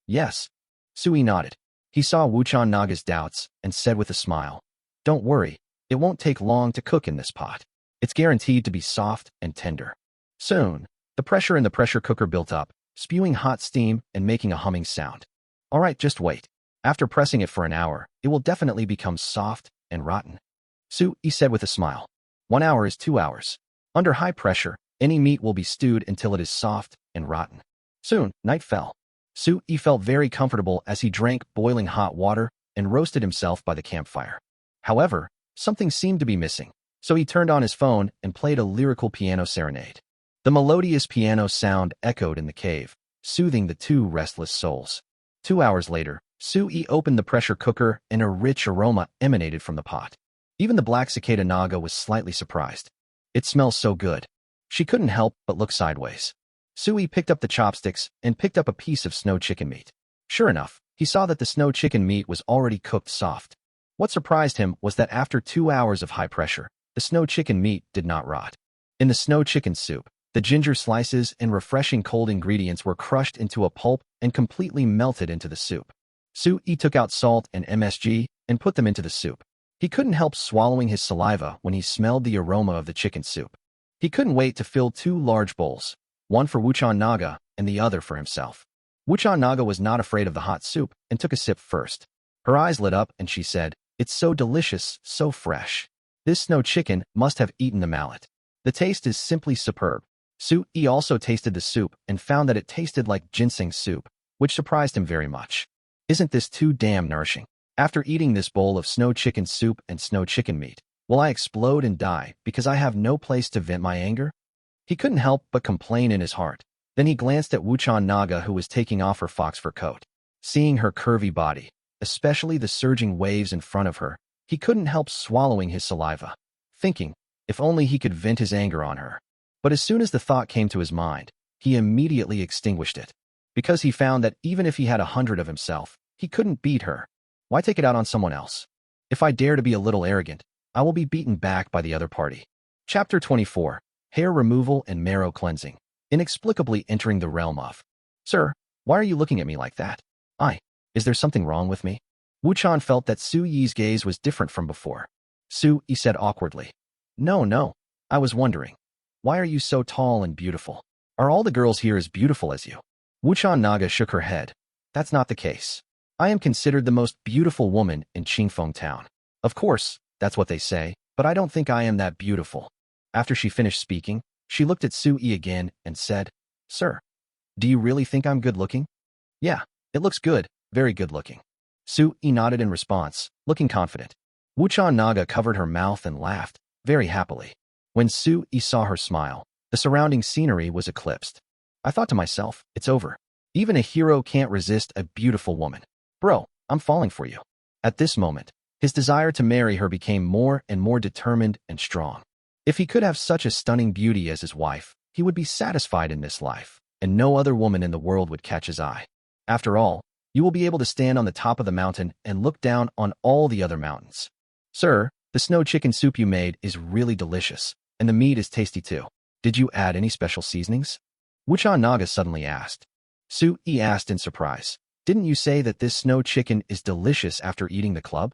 "Yes." Su-yi nodded. He saw Wuchan Naga's doubts and said with a smile, "Don't worry, it won't take long to cook in this pot. It's guaranteed to be soft and tender." Soon, the pressure in the pressure cooker built up, spewing hot steam and making a humming sound. "All right, just wait. After pressing it for an hour, it will definitely become soft and rotten." Su-yi said with a smile. 1 hour is 2 hours. Under high pressure, any meat will be stewed until it is soft and rotten. Soon, night fell. Su-yi felt very comfortable as he drank boiling hot water and roasted himself by the campfire. However, something seemed to be missing, so he turned on his phone and played a lyrical piano serenade. The melodious piano sound echoed in the cave, soothing the two restless souls. 2 hours later, Su-yi opened the pressure cooker and a rich aroma emanated from the pot. Even the black cicada Naga was slightly surprised. "It smells so good." She couldn't help but look sideways. Su-yi picked up the chopsticks and picked up a piece of snow chicken meat. Sure enough, he saw that the snow chicken meat was already cooked soft. What surprised him was that after 2 hours of high pressure, the snow chicken meat did not rot. In the snow chicken soup, the ginger slices and refreshing cold ingredients were crushed into a pulp and completely melted into the soup. Su-yi took out salt and MSG and put them into the soup. He couldn't help swallowing his saliva when he smelled the aroma of the chicken soup. He couldn't wait to fill 2 large bowls, one for Wuchan Naga and the other for himself. Wuchan Naga was not afraid of the hot soup and took a sip first. Her eyes lit up and she said, "It's so delicious, so fresh. This snow chicken must have eaten the mallet. The taste is simply superb." Su-yi also tasted the soup and found that it tasted like ginseng soup, which surprised him very much. "Isn't this too damn nourishing? After eating this bowl of snow chicken soup and snow chicken meat, will I explode and die because I have no place to vent my anger?" He couldn't help but complain in his heart. Then he glanced at Wuchan Naga, who was taking off her fox fur coat. Seeing her curvy body, especially the surging waves in front of her, he couldn't help swallowing his saliva, thinking, if only he could vent his anger on her. But as soon as the thought came to his mind, he immediately extinguished it, because he found that even if he had 100 of himself, he couldn't beat her. Why take it out on someone else? If I dare to be a little arrogant, I will be beaten back by the other party. Chapter 24. Hair Removal and Marrow Cleansing. Inexplicably entering the realm of, "Sir, why are you looking at me like that? Is there something wrong with me?" Wuchan felt that Su-yi's gaze was different from before. Su-yi said awkwardly, No, I was wondering. Why are you so tall and beautiful? Are all the girls here as beautiful as you?" Wuchan Naga shook her head. "That's not the case. I am considered the most beautiful woman in Qingfeng town. Of course, that's what they say, but I don't think I am that beautiful." After she finished speaking, she looked at Su-yi again and said, "Sir, do you really think I'm good looking?" "Yeah, it looks good, very good looking." Su-yi nodded in response, looking confident. Wuchan Naga covered her mouth and laughed, very happily. When Su-yi saw her smile, the surrounding scenery was eclipsed. "I thought to myself, it's over. Even a hero can't resist a beautiful woman. Bro, I'm falling for you." At this moment, his desire to marry her became more and more determined and strong. If he could have such a stunning beauty as his wife, he would be satisfied in this life, and no other woman in the world would catch his eye. After all, you will be able to stand on the top of the mountain and look down on all the other mountains. "Sir, the snow chicken soup you made is really delicious, and the meat is tasty too. Did you add any special seasonings?" Wuchan Naga suddenly asked. Su-yi asked in surprise. Didn't you say that this snow chicken is delicious after eating the club?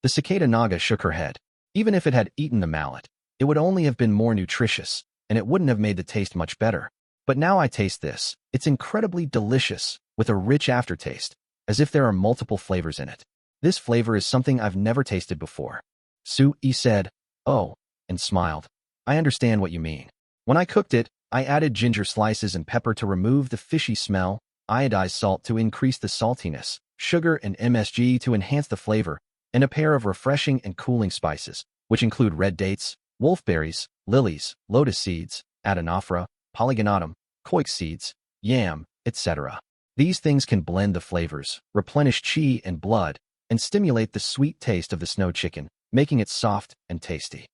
The cicada Naga shook her head. Even if it had eaten the mallet, it would only have been more nutritious, and it wouldn't have made the taste much better. But now I taste this. It's incredibly delicious, with a rich aftertaste, as if there are multiple flavors in it. This flavor is something I've never tasted before. Su-yi said, "Oh," and smiled. "I understand what you mean. When I cooked it, I added ginger slices and pepper to remove the fishy smell, iodized salt to increase the saltiness, sugar and MSG to enhance the flavor, and a pair of refreshing and cooling spices, which include red dates, wolfberries, lilies, lotus seeds, adenophyra, polygonatum, koik seeds, yam, etc. These things can blend the flavors, replenish qi and blood, and stimulate the sweet taste of the snow chicken, making it soft and tasty."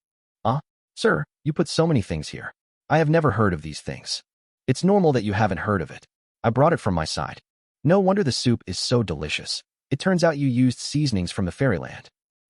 Sir, you put so many things here. I have never heard of these things. It's normal that you haven't heard of it. I brought it from my side. No wonder the soup is so delicious. It turns out you used seasonings from the fairyland.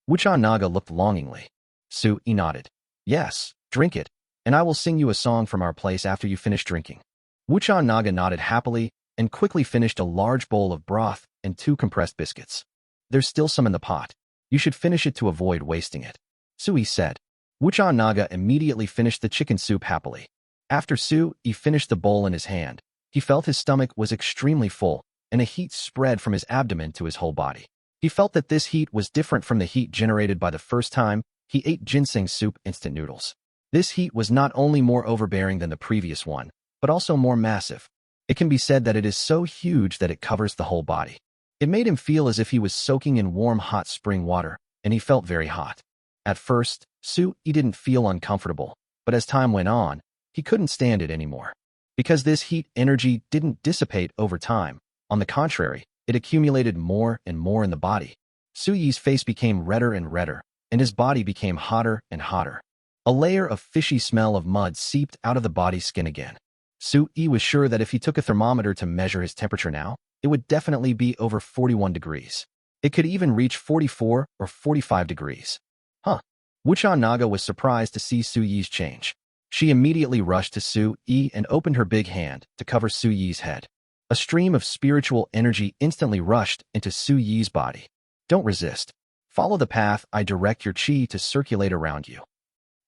Wuchan Naga looked longingly. Su-yi nodded. "Yes, drink it, and I will sing you a song from our place after you finish drinking." Wuchan Naga nodded happily and quickly finished a large bowl of broth and 2 compressed biscuits. "There's still some in the pot. You should finish it to avoid wasting it," Su-yi said. Wuchan Naga immediately finished the chicken soup happily. After Su-yi finished the bowl in his hand, he felt his stomach was extremely full, and a heat spread from his abdomen to his whole body. He felt that this heat was different from the heat generated by the first time he ate ginseng soup instant noodles. This heat was not only more overbearing than the previous one, but also more massive. It can be said that it is so huge that it covers the whole body. It made him feel as if he was soaking in warm hot spring water, and he felt very hot. At first, Su-yi didn't feel uncomfortable, but as time went on, he couldn't stand it anymore. Because this heat energy didn't dissipate over time. On the contrary, it accumulated more and more in the body. Su-yi's face became redder and redder, and his body became hotter and hotter. A layer of fishy smell of mud seeped out of the body's skin again. Su-yi was sure that if he took a thermometer to measure his temperature now, it would definitely be over 41 degrees. It could even reach 44 or 45 degrees. Wuchan Naga was surprised to see Su-yi's change. She immediately rushed to Su-yi and opened her big hand to cover Su-yi's head. A stream of spiritual energy instantly rushed into Su-yi's body. "Don't resist. Follow the path I direct your qi to circulate around you."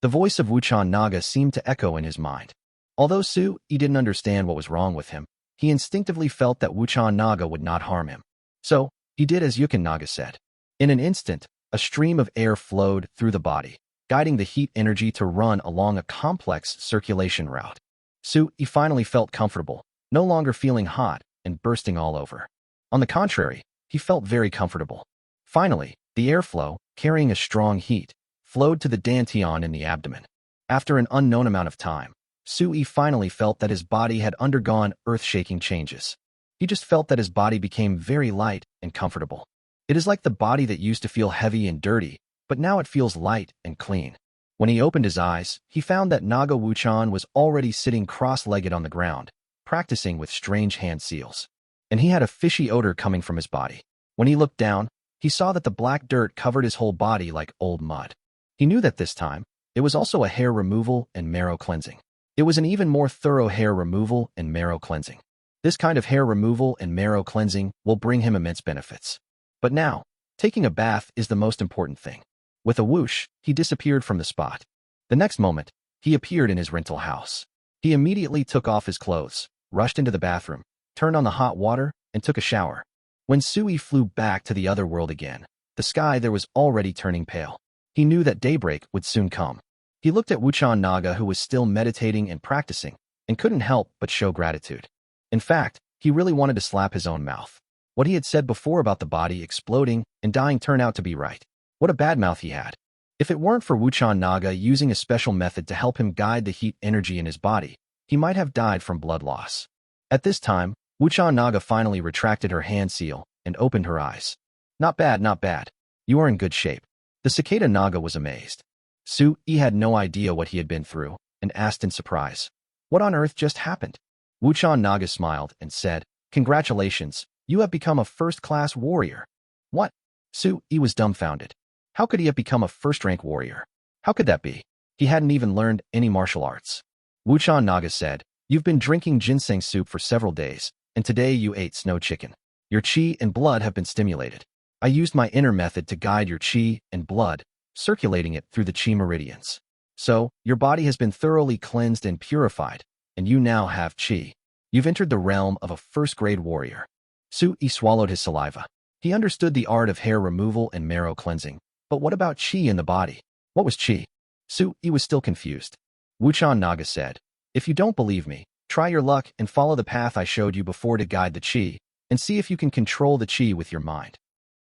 The voice of Wuchan Naga seemed to echo in his mind. Although Su-yi didn't understand what was wrong with him, he instinctively felt that Wuchan Naga would not harm him. So, he did as Yukin Naga said. In an instant, a stream of air flowed through the body, guiding the heat energy to run along a complex circulation route. Su-yi finally felt comfortable, no longer feeling hot and bursting all over. On the contrary, he felt very comfortable. Finally, the airflow, carrying a strong heat, flowed to the dantian in the abdomen. After an unknown amount of time, Su-yi finally felt that his body had undergone earth-shaking changes. He just felt that his body became very light and comfortable. It is like the body that used to feel heavy and dirty, but now it feels light and clean. When he opened his eyes, he found that Naga Wuchan was already sitting cross-legged on the ground, practicing with strange hand seals. And he had a fishy odor coming from his body. When he looked down, he saw that the black dirt covered his whole body like old mud. He knew that this time, it was also a hair removal and marrow cleansing. It was an even more thorough hair removal and marrow cleansing. This kind of hair removal and marrow cleansing will bring him immense benefits. But now, taking a bath is the most important thing. With a whoosh, he disappeared from the spot. The next moment, he appeared in his rental house. He immediately took off his clothes, rushed into the bathroom, turned on the hot water, and took a shower. When Su-yi flew back to the other world again, the sky there was already turning pale. He knew that daybreak would soon come. He looked at Wuchan Naga, who was still meditating and practicing, and couldn't help but show gratitude. In fact, he really wanted to slap his own mouth. What he had said before about the body exploding and dying turned out to be right. What a bad mouth he had. If it weren't for Wuchan Naga using a special method to help him guide the heat energy in his body, he might have died from blood loss. At this time, Wuchan Naga finally retracted her hand seal and opened her eyes. "Not bad, not bad. You are in good shape." The cicada Naga was amazed. Su-yi had no idea what he had been through and asked in surprise, "What on earth just happened?" Wuchan Naga smiled and said, "Congratulations, you have become a first-class warrior." "What?" Su-yi was dumbfounded. How could he have become a first-rank warrior? How could that be? He hadn't even learned any martial arts. Wuchan Naga said, "You've been drinking ginseng soup for several days, and today you ate snow chicken. Your qi and blood have been stimulated. I used my inner method to guide your qi and blood, circulating it through the qi meridians. So, your body has been thoroughly cleansed and purified, and you now have qi. You've entered the realm of a first-grade warrior. Su-yi swallowed his saliva. He understood the art of hair removal and marrow cleansing. But what about qi in the body? What was qi? Su-yi was still confused. Wuchan Naga said, if you don't believe me, try your luck and follow the path I showed you before to guide the qi, and see if you can control the qi with your mind.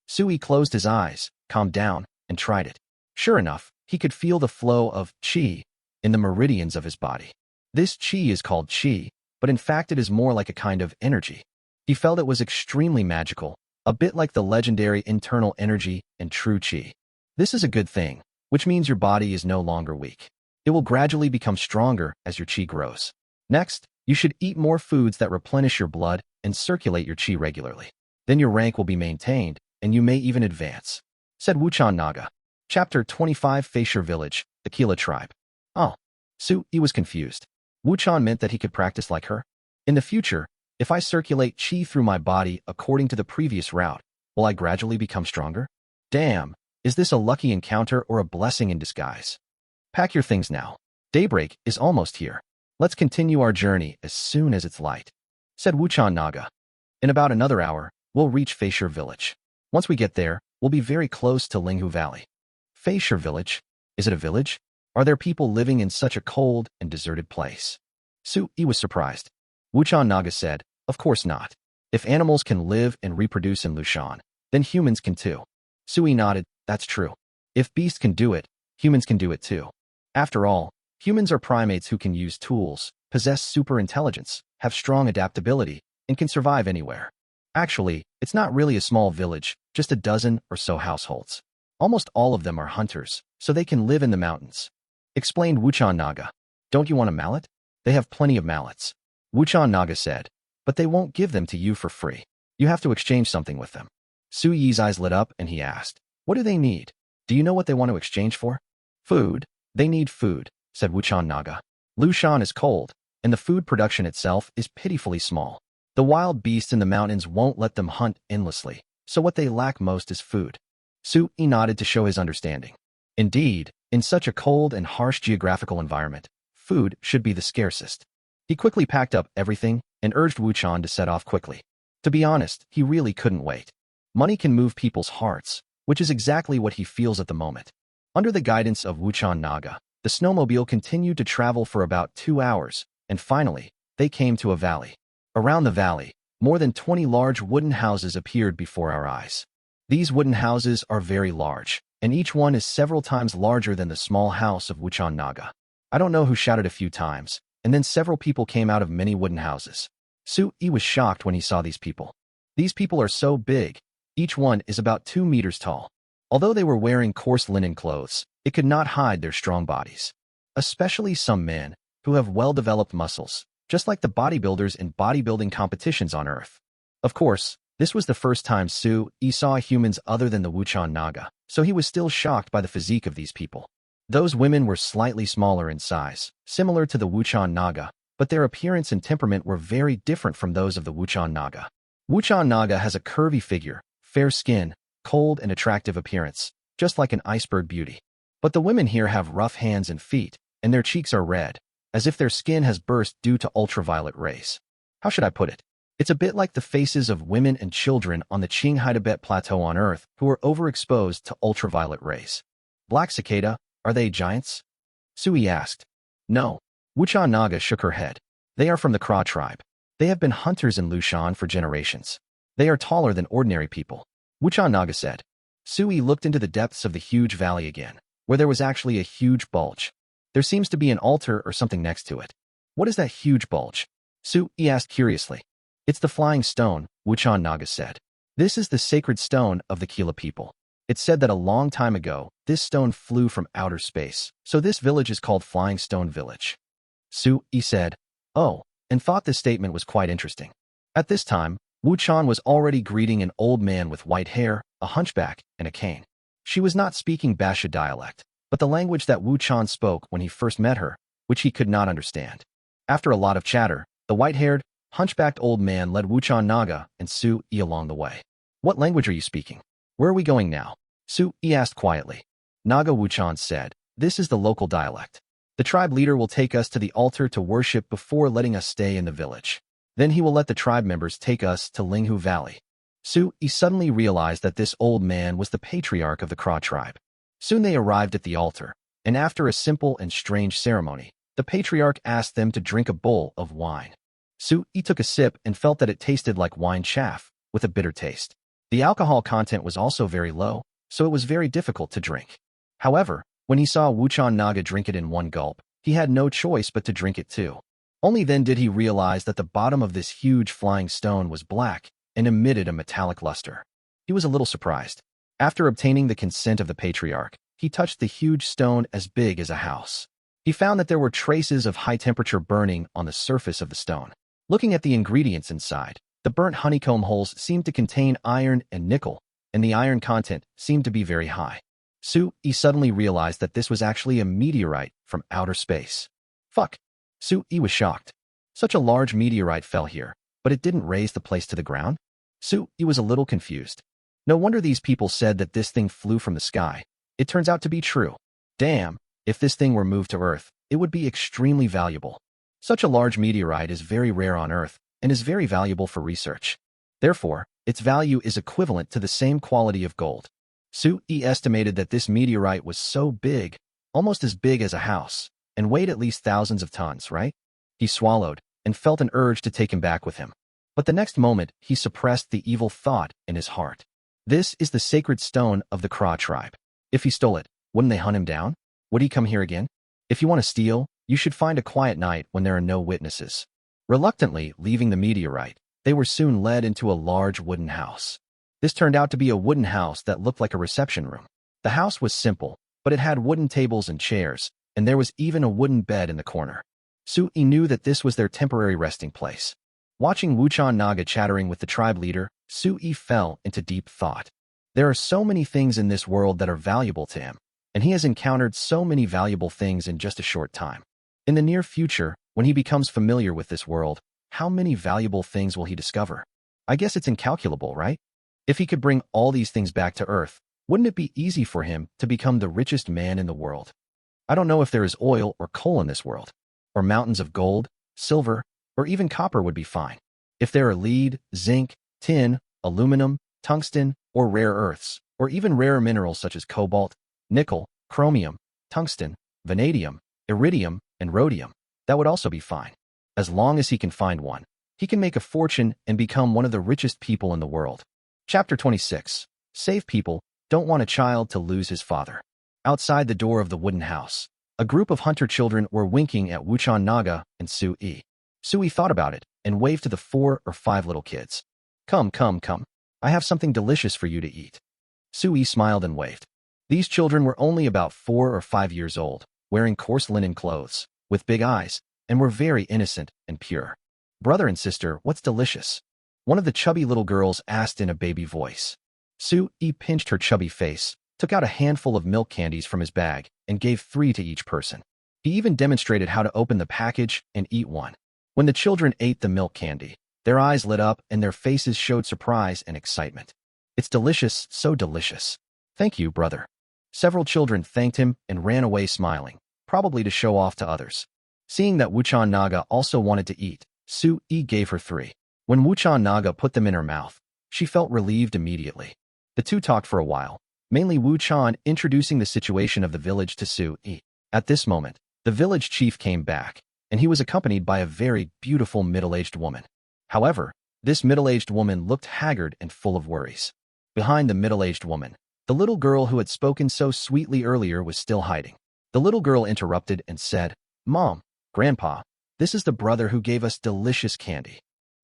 Su-yi closed his eyes, calmed down, and tried it. Sure enough, he could feel the flow of qi in the meridians of his body. This qi is called qi, but in fact it is more like a kind of energy. He felt it was extremely magical, a bit like the legendary internal energy and true qi. This is a good thing, which means your body is no longer weak. It will gradually become stronger as your qi grows. Next, you should eat more foods that replenish your blood and circulate your qi regularly. Then your rank will be maintained, and you may even advance, said Wuchan Naga. Chapter 25 Facier Village, the Kila Tribe. Oh. Su-yi was confused. Wuchan meant that he could practice like her? In the future, if I circulate qi through my body according to the previous route, will I gradually become stronger? Damn, is this a lucky encounter or a blessing in disguise? Pack your things now. Daybreak is almost here. Let's continue our journey as soon as it's light, said Wuchan Naga. In about another hour, we'll reach Facier Village. Once we get there, we'll be very close to Linghu Valley. Facier Village? Is it a village? Are there people living in such a cold and deserted place? Su-yi was surprised. Wuchan Naga said, of course not. If animals can live and reproduce in Lushan, then humans can too. Su-yi nodded, that's true. If beasts can do it, humans can do it too. After all, humans are primates who can use tools, possess super intelligence, have strong adaptability, and can survive anywhere. Actually, it's not really a small village, just a dozen or so households. Almost all of them are hunters, so they can live in the mountains. Explained Wuchan Naga. Don't you want a mallet? They have plenty of mallets. Wuchan Naga said, but they won't give them to you for free. You have to exchange something with them. Su-yi's eyes lit up and he asked, what do they need? Do you know what they want to exchange for? Food. They need food, said Wuchan Naga. Lushan is cold, and the food production itself is pitifully small. The wild beasts in the mountains won't let them hunt endlessly, so what they lack most is food. Su-yi nodded to show his understanding. Indeed, in such a cold and harsh geographical environment, food should be the scarcest. He quickly packed up everything and urged Wuchan to set off quickly. To be honest, he really couldn't wait. Money can move people's hearts, which is exactly what he feels at the moment. Under the guidance of Wuchan Naga, the snowmobile continued to travel for about 2 hours, and finally, they came to a valley. Around the valley, more than 20 large wooden houses appeared before our eyes. These wooden houses are very large, and each one is several times larger than the small house of Wuchan Naga. I don't know who shouted a few times, and then several people came out of many wooden houses. Su-yi was shocked when he saw these people. These people are so big, each one is about 2 meters tall. Although they were wearing coarse linen clothes, it could not hide their strong bodies. Especially some men, who have well-developed muscles, just like the bodybuilders in bodybuilding competitions on Earth. Of course, this was the first time Su-yi saw humans other than the Wuchan Naga, so he was still shocked by the physique of these people. Those women were slightly smaller in size, similar to the Wuchan Naga, but their appearance and temperament were very different from those of the Wuchan Naga. Wuchan Naga has a curvy figure, fair skin, cold and attractive appearance, just like an iceberg beauty. But the women here have rough hands and feet, and their cheeks are red, as if their skin has burst due to ultraviolet rays. How should I put it? It's a bit like the faces of women and children on the Qinghai Tibet Plateau on Earth who are overexposed to ultraviolet rays. Black cicada, are they giants? Su-yi asked. No. Wuchan Naga shook her head. They are from the Kra tribe. They have been hunters in Lushan for generations. They are taller than ordinary people. Wuchan Naga said. Su-yi looked into the depths of the huge valley again, where there was actually a huge bulge. There seems to be an altar or something next to it. What is that huge bulge? Su-yi asked curiously. It's the flying stone, Wuchan Naga said. This is the sacred stone of the Kila people. It's said that a long time ago, this stone flew from outer space, so this village is called Flying Stone Village. Su-yi said, oh, and thought this statement was quite interesting. At this time, Wuchan was already greeting an old man with white hair, a hunchback, and a cane. She was not speaking Basha dialect, but the language that Wuchan spoke when he first met her, which he could not understand. After a lot of chatter, the white-haired, hunchbacked old man led Wuchan Naga and Su-yi along the way. What language are you speaking? Where are we going now? Su-yi asked quietly. Naga Wuchan said, this is the local dialect. The tribe leader will take us to the altar to worship before letting us stay in the village. Then he will let the tribe members take us to Linghu Valley. Su-yi suddenly realized that this old man was the patriarch of the Kra tribe. Soon they arrived at the altar, and after a simple and strange ceremony, the patriarch asked them to drink a bowl of wine. Su-yi took a sip and felt that it tasted like wine chaff, with a bitter taste. The alcohol content was also very low, so it was very difficult to drink. However, when he saw Wuchan Naga drink it in one gulp, he had no choice but to drink it too. Only then did he realize that the bottom of this huge flying stone was black and emitted a metallic luster. He was a little surprised. After obtaining the consent of the patriarch, he touched the huge stone as big as a house. He found that there were traces of high-temperature burning on the surface of the stone. Looking at the ingredients inside, the burnt honeycomb holes seemed to contain iron and nickel, and the iron content seemed to be very high. Su-yi suddenly realized that this was actually a meteorite from outer space. Fuck! Su-yi was shocked. Such a large meteorite fell here, but it didn't raze the place to the ground? Su-yi was a little confused. No wonder these people said that this thing flew from the sky. It turns out to be true. Damn, if this thing were moved to Earth, it would be extremely valuable. Such a large meteorite is very rare on Earth and is very valuable for research. Therefore, its value is equivalent to the same quality of gold. Su-yi estimated that this meteorite was so big, almost as big as a house, and weighed at least thousands of tons, right? He swallowed and felt an urge to take him back with him. But the next moment, he suppressed the evil thought in his heart. This is the sacred stone of the Kra tribe. If he stole it, wouldn't they hunt him down? Would he come here again? If you want to steal, you should find a quiet night when there are no witnesses. Reluctantly leaving the meteorite, they were soon led into a large wooden house. This turned out to be a wooden house that looked like a reception room. The house was simple, but it had wooden tables and chairs, and there was even a wooden bed in the corner. Su-yi knew that this was their temporary resting place. Watching Wuchan Naga chattering with the tribe leader, Su-yi fell into deep thought. There are so many things in this world that are valuable to him, and he has encountered so many valuable things in just a short time. In the near future, when he becomes familiar with this world, how many valuable things will he discover? I guess it's incalculable, right? If he could bring all these things back to Earth, wouldn't it be easy for him to become the richest man in the world? I don't know if there is oil or coal in this world, or mountains of gold, silver, or even copper would be fine. If there are lead, zinc, tin, aluminum, tungsten, or rare earths, or even rarer minerals such as cobalt, nickel, chromium, tungsten, vanadium, iridium, and rhodium, that would also be fine. As long as he can find one, he can make a fortune and become one of the richest people in the world. Chapter 26. Save people don't want a child to lose his father. Outside the door of the wooden house, a group of hunter children were winking at Wuchan Naga and Su-yi. Su-yi thought about it and waved to the 4 or 5 little kids. Come, come, come. I have something delicious for you to eat. Su-yi smiled and waved. These children were only about 4 or 5 years old, wearing coarse linen clothes, with big eyes, and were very innocent and pure. Brother and sister, what's delicious? One of the chubby little girls asked in a baby voice. Su-yi pinched her chubby face, took out a handful of milk candies from his bag, and gave 3 to each person. He even demonstrated how to open the package and eat one. When the children ate the milk candy, their eyes lit up and their faces showed surprise and excitement. It's delicious, so delicious. Thank you, brother. Several children thanked him and ran away smiling, probably to show off to others. Seeing that Wuchan Naga also wanted to eat, Su-yi gave her 3. When Wuchan Naga put them in her mouth, she felt relieved immediately. The two talked for a while, mainly Wuchan introducing the situation of the village to Su-yi. At this moment, the village chief came back, and he was accompanied by a very beautiful middle-aged woman. However, this middle-aged woman looked haggard and full of worries. Behind the middle-aged woman, the little girl who had spoken so sweetly earlier was still hiding. The little girl interrupted and said, Mom, Grandpa, this is the brother who gave us delicious candy.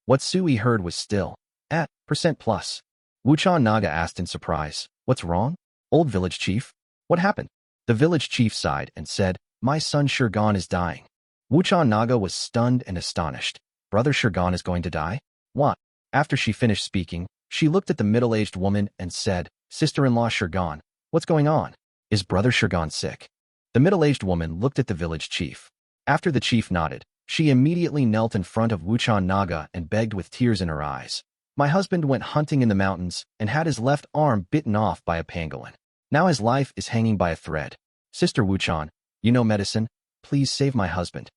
What Su-yi heard was still, at %+. Wuchan Naga asked in surprise, What's wrong? Old village chief? What happened? The village chief sighed and said, My son Shurgan is dying. Wuchan Naga was stunned and astonished. Brother Shurgan is going to die? What? After she finished speaking, she looked at the middle-aged woman and said, Sister-in-law Shurgan, what's going on? Is brother Shurgan sick? The middle-aged woman looked at the village chief. After the chief nodded, She immediately knelt in front of Wuchan Naga and begged with tears in her eyes. My husband went hunting in the mountains and had his left arm bitten off by a pangolin. Now his life is hanging by a thread. Sister Wuchan, you know medicine? Please save my husband.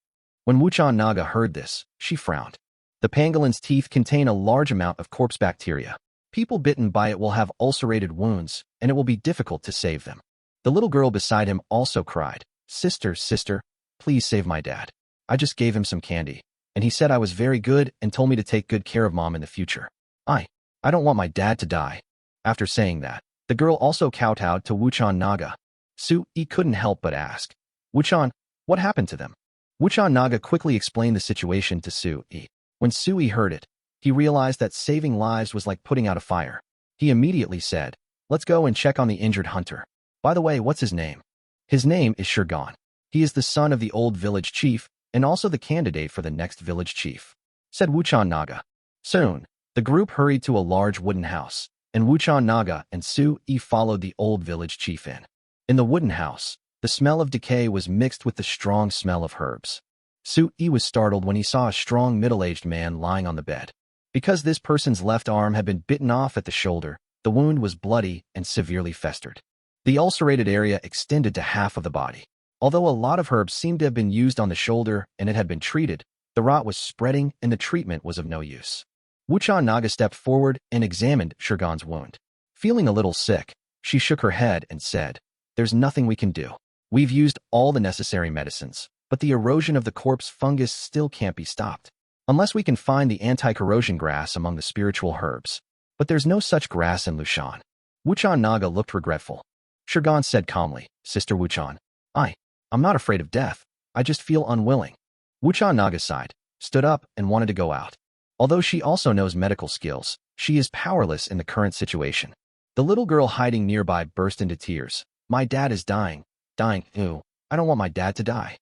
When Wuchan Naga heard this, she frowned. The pangolin's teeth contain a large amount of corpse bacteria. People bitten by it will have ulcerated wounds, and it will be difficult to save them. The little girl beside him also cried, Sister, sister, please save my dad. I just gave him some candy, and he said I was very good and told me to take good care of Mom in the future. I don't want my dad to die. After saying that, the girl also kowtowed to Wuchan Naga. Su-yi couldn't help but ask, Wuchan, what happened to them? Wuchan Naga quickly explained the situation to Su-yi. When Su-yi heard it, he realized that saving lives was like putting out a fire. He immediately said, let's go and check on the injured hunter. By the way, what's his name? His name is Shirgan. He is the son of the old village chief and also the candidate for the next village chief, said Wuchan Naga. Soon, the group hurried to a large wooden house, and Wuchan Naga and Su-yi followed the old village chief in. In the wooden house, the smell of decay was mixed with the strong smell of herbs. Su-yi was startled when he saw a strong middle-aged man lying on the bed. Because this person's left arm had been bitten off at the shoulder, the wound was bloody and severely festered. The ulcerated area extended to half of the body. Although a lot of herbs seemed to have been used on the shoulder and it had been treated, the rot was spreading and the treatment was of no use. Wuchan Naga stepped forward and examined Shirgan's wound. Feeling a little sick, she shook her head and said, there's nothing we can do. We've used all the necessary medicines, but the erosion of the corpse fungus still can't be stopped. Unless we can find the anti-corrosion grass among the spiritual herbs. But there's no such grass in Lushan. Wuchan Naga looked regretful. Shirgan said calmly, Sister Wuchan, I'm not afraid of death. I just feel unwilling. Wuchan Naga sighed, stood up, and wanted to go out. Although she also knows medical skills, she is powerless in the current situation. The little girl hiding nearby burst into tears. My dad is dying. Ew, I don't want my dad to die.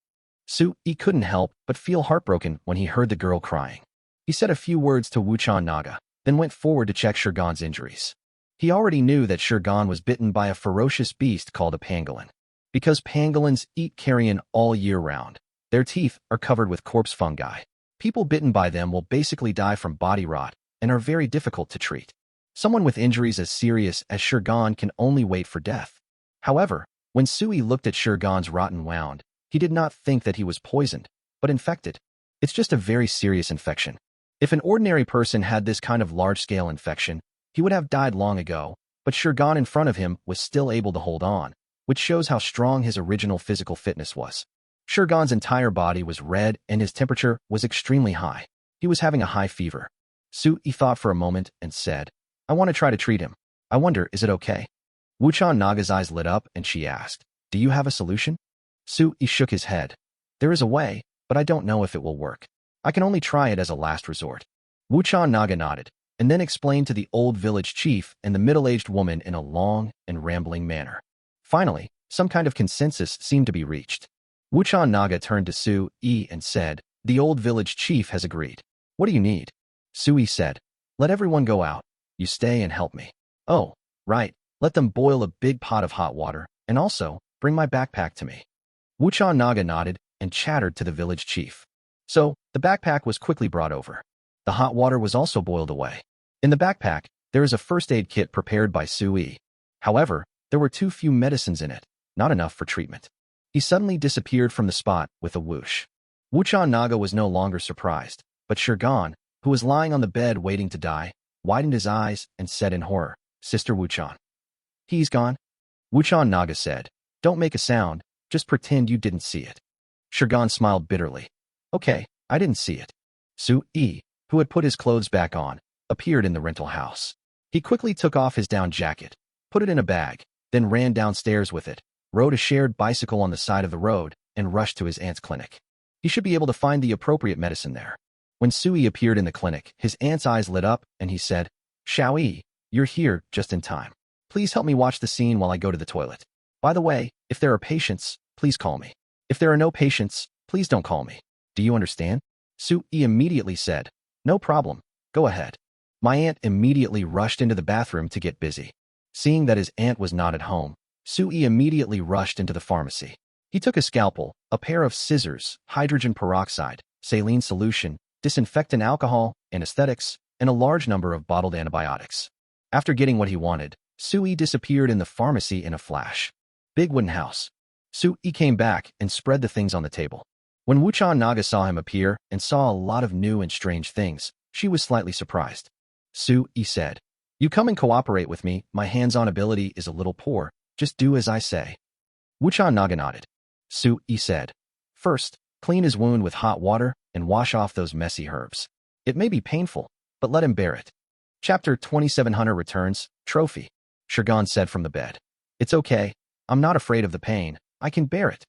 Su-yi couldn't help but feel heartbroken when he heard the girl crying. He said a few words to Wuchan Naga, then went forward to check Shirgan's injuries. He already knew that Shirgan was bitten by a ferocious beast called a pangolin. Because pangolins eat carrion all year round, their teeth are covered with corpse fungi. People bitten by them will basically die from body rot and are very difficult to treat. Someone with injuries as serious as Shirgan can only wait for death. However, when Su-yi looked at Shirgan's rotten wound, he did not think that he was poisoned, but infected. It's just a very serious infection. If an ordinary person had this kind of large-scale infection, he would have died long ago, but Shirgan in front of him was still able to hold on, which shows how strong his original physical fitness was. Shirgan's entire body was red and his temperature was extremely high. He was having a high fever. Su-yi thought for a moment and said, I want to try to treat him. I wonder, is it okay? Wuchan Naga's eyes lit up and she asked, do you have a solution? Su-yi shook his head. There is a way, but I don't know if it will work. I can only try it as a last resort. Wuchan Naga nodded, and then explained to the old village chief and the middle-aged woman in a long and rambling manner. Finally, some kind of consensus seemed to be reached. Wuchan Naga turned to Su-yi and said, the old village chief has agreed. What do you need? Su-yi said, let everyone go out. You stay and help me. Oh, right. Let them boil a big pot of hot water, and also, bring my backpack to me. Wuchan Naga nodded and chattered to the village chief. So, the backpack was quickly brought over. The hot water was also boiled away. In the backpack, there is a first aid kit prepared by Su-yi. However, there were too few medicines in it, not enough for treatment. He suddenly disappeared from the spot with a whoosh. Wuchan Naga was no longer surprised, but Shirgan, who was lying on the bed waiting to die, widened his eyes and said in horror, Sister Wuchan. He's gone? Wuchan Naga said, don't make a sound, just pretend you didn't see it. Shirgan smiled bitterly. Okay, I didn't see it. Su-yi, who had put his clothes back on, appeared in the rental house. He quickly took off his down jacket, put it in a bag, then ran downstairs with it, rode a shared bicycle on the side of the road, and rushed to his aunt's clinic. He should be able to find the appropriate medicine there. When Su-yi appeared in the clinic, his aunt's eyes lit up, and he said, Xiao-yi, you're here just in time. Please help me watch the scene while I go to the toilet. By the way, if there are patients, please call me. If there are no patients, please don't call me. Do you understand? Su-yi immediately said, no problem, go ahead. My aunt immediately rushed into the bathroom to get busy. Seeing that his aunt was not at home, Su-yi immediately rushed into the pharmacy. He took a scalpel, a pair of scissors, hydrogen peroxide, saline solution, disinfectant alcohol, anesthetics, and a large number of bottled antibiotics. After getting what he wanted, Sui disappeared in the pharmacy in a flash. Big wooden house. Sui came back and spread the things on the table. When Wuchan Naga saw him appear and saw a lot of new and strange things, she was slightly surprised. Sui said, "You come and cooperate with me. My hands-on ability is a little poor. Just do as I say." Wuchan Naga nodded. Sui said, "First, clean his wound with hot water and wash off those messy herbs. It may be painful, but let him bear it." Chapter 27 Hunter returns, trophy. Shirgan said from the bed. "It's okay. I'm not afraid of the pain. I can bear it."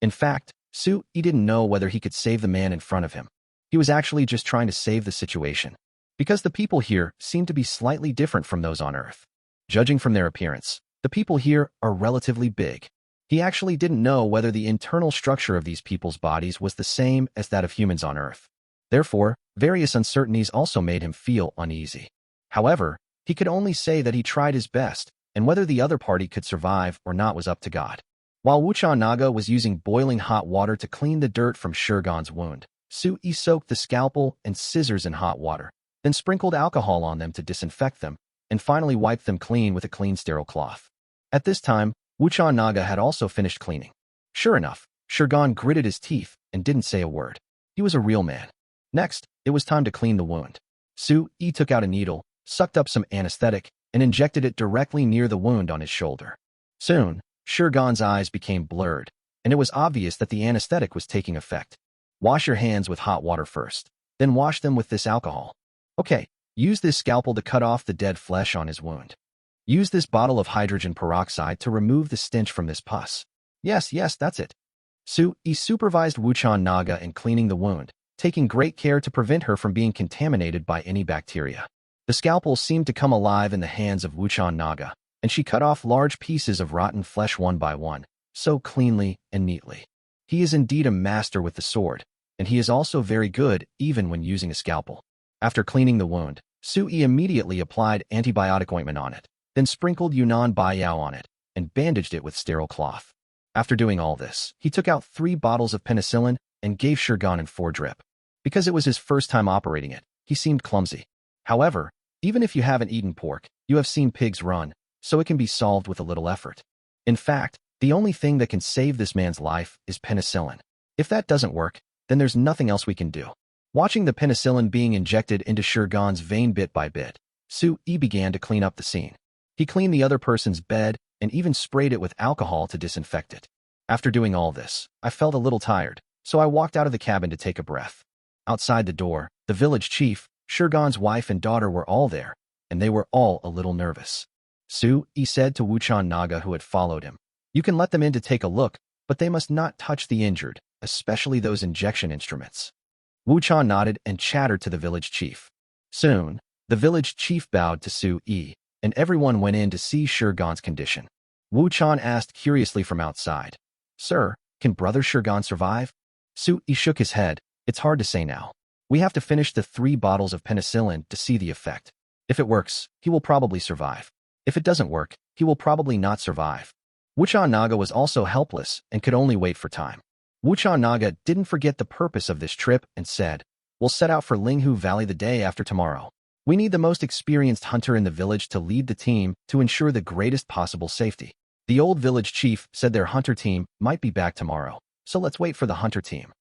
In fact, Sui didn't know whether he could save the man in front of him. He was actually just trying to save the situation. Because the people here seem to be slightly different from those on Earth. Judging from their appearance, the people here are relatively big. He actually didn't know whether the internal structure of these people's bodies was the same as that of humans on Earth. Therefore, various uncertainties also made him feel uneasy. However, he could only say that he tried his best, and whether the other party could survive or not was up to God. While Wuchan Naga was using boiling hot water to clean the dirt from Shirgan's wound, Sui soaked the scalpel and scissors in hot water, then sprinkled alcohol on them to disinfect them, and finally wiped them clean with a clean sterile cloth. At this time, Wuchan Naga had also finished cleaning. Sure enough, Shirgan gritted his teeth and didn't say a word. He was a real man. Next, it was time to clean the wound. Sui took out a needle, sucked up some anesthetic, and injected it directly near the wound on his shoulder. Soon, Shirgan's eyes became blurred, and it was obvious that the anesthetic was taking effect. Wash your hands with hot water first, then wash them with this alcohol. Okay, use this scalpel to cut off the dead flesh on his wound. Use this bottle of hydrogen peroxide to remove the stench from this pus. Yes, that's it. Sui supervised Wuchan Naga in cleaning the wound, taking great care to prevent her from being contaminated by any bacteria. The scalpel seemed to come alive in the hands of Wuchan Naga, and she cut off large pieces of rotten flesh one by one, so cleanly and neatly. He is indeed a master with the sword, and he is also very good even when using a scalpel. After cleaning the wound, Sui immediately applied antibiotic ointment on it, then sprinkled Yunnan Baiyao on it, and bandaged it with sterile cloth. After doing all this, he took out 3 bottles of penicillin and gave Shirgan in 4 drip. Because it was his first time operating it, he seemed clumsy. However, even if you haven't eaten pork, you have seen pigs run, so it can be solved with a little effort. In fact, the only thing that can save this man's life is penicillin. If that doesn't work, then there's nothing else we can do. Watching the penicillin being injected into Shirgan's vein bit by bit, Sui began to clean up the scene. He cleaned the other person's bed and even sprayed it with alcohol to disinfect it. After doing all this, I felt a little tired, so I walked out of the cabin to take a breath. Outside the door, the village chief, Shirgan's wife and daughter were all there, and they were all a little nervous. Sui said to Wuchan Naga who had followed him, "You can let them in to take a look, but they must not touch the injured, especially those injection instruments." Wuchan nodded and chattered to the village chief. Soon, the village chief bowed to Sui, and everyone went in to see Shirgan's condition. Wuchan asked curiously from outside, "Sir, can Brother Shirgan survive?" Sui shook his head. "It's hard to say now. We have to finish the 3 bottles of penicillin to see the effect. If it works, he will probably survive. If it doesn't work, he will probably not survive." Wuchan Naga was also helpless and could only wait for time. Wuchan Naga didn't forget the purpose of this trip and said, "We'll set out for Linghu Valley the day after tomorrow. We need the most experienced hunter in the village to lead the team to ensure the greatest possible safety." The old village chief said their hunter team might be back tomorrow, so let's wait for the hunter team.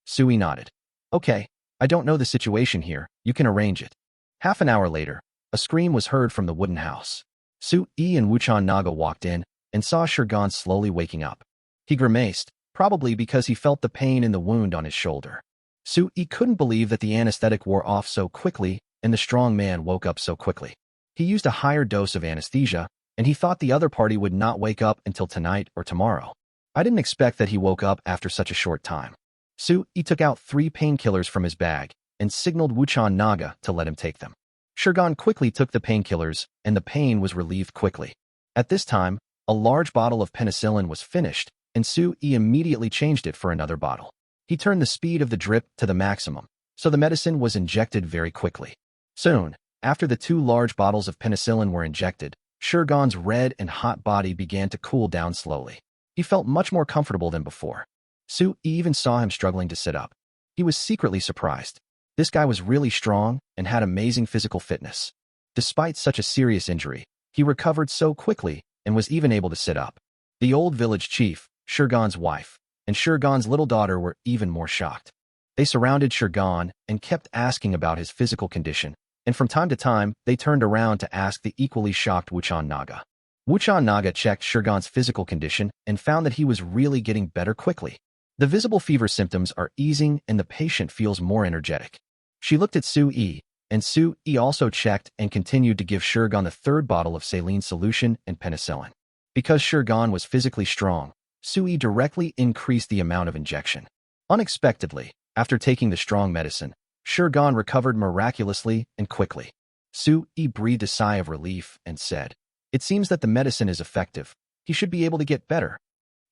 Sui nodded. "Okay, I don't know the situation here. You can arrange it." Half an hour later, a scream was heard from the wooden house. Sui and Wuchan Naga walked in and saw Shirgan slowly waking up. He grimaced, probably because he felt the pain in the wound on his shoulder. Sui couldn't believe that the anesthetic wore off so quickly and the strong man woke up so quickly. He used a higher dose of anesthesia, and he thought the other party would not wake up until tonight or tomorrow. I didn't expect that he woke up after such a short time. Sui took out 3 painkillers from his bag and signaled Wuchan Naga to let him take them. Shirgan quickly took the painkillers, and the pain was relieved quickly. At this time, a large bottle of penicillin was finished, and Sui immediately changed it for another bottle. He turned the speed of the drip to the maximum, so the medicine was injected very quickly. Soon, after the 2 large bottles of penicillin were injected, Shirgan's red and hot body began to cool down slowly. He felt much more comfortable than before. Sui even saw him struggling to sit up. He was secretly surprised. This guy was really strong and had amazing physical fitness. Despite such a serious injury, he recovered so quickly and was even able to sit up. The old village chief, Shurgan's wife, and Shurgan's little daughter were even more shocked. They surrounded Shurgan and kept asking about his physical condition, and from time to time, they turned around to ask the equally shocked Wuchan Naga. Wuchan Naga checked Shurgan's physical condition and found that he was really getting better quickly. The visible fever symptoms are easing and the patient feels more energetic. She looked at Su-yi, and Su-yi also checked and continued to give Shurgan the third bottle of saline solution and penicillin. Because Shurgan was physically strong, Su-yi directly increased the amount of injection. Unexpectedly, after taking the strong medicine, Shurgan recovered miraculously and quickly. Su-yi breathed a sigh of relief and said, "It seems that the medicine is effective. He should be able to get better."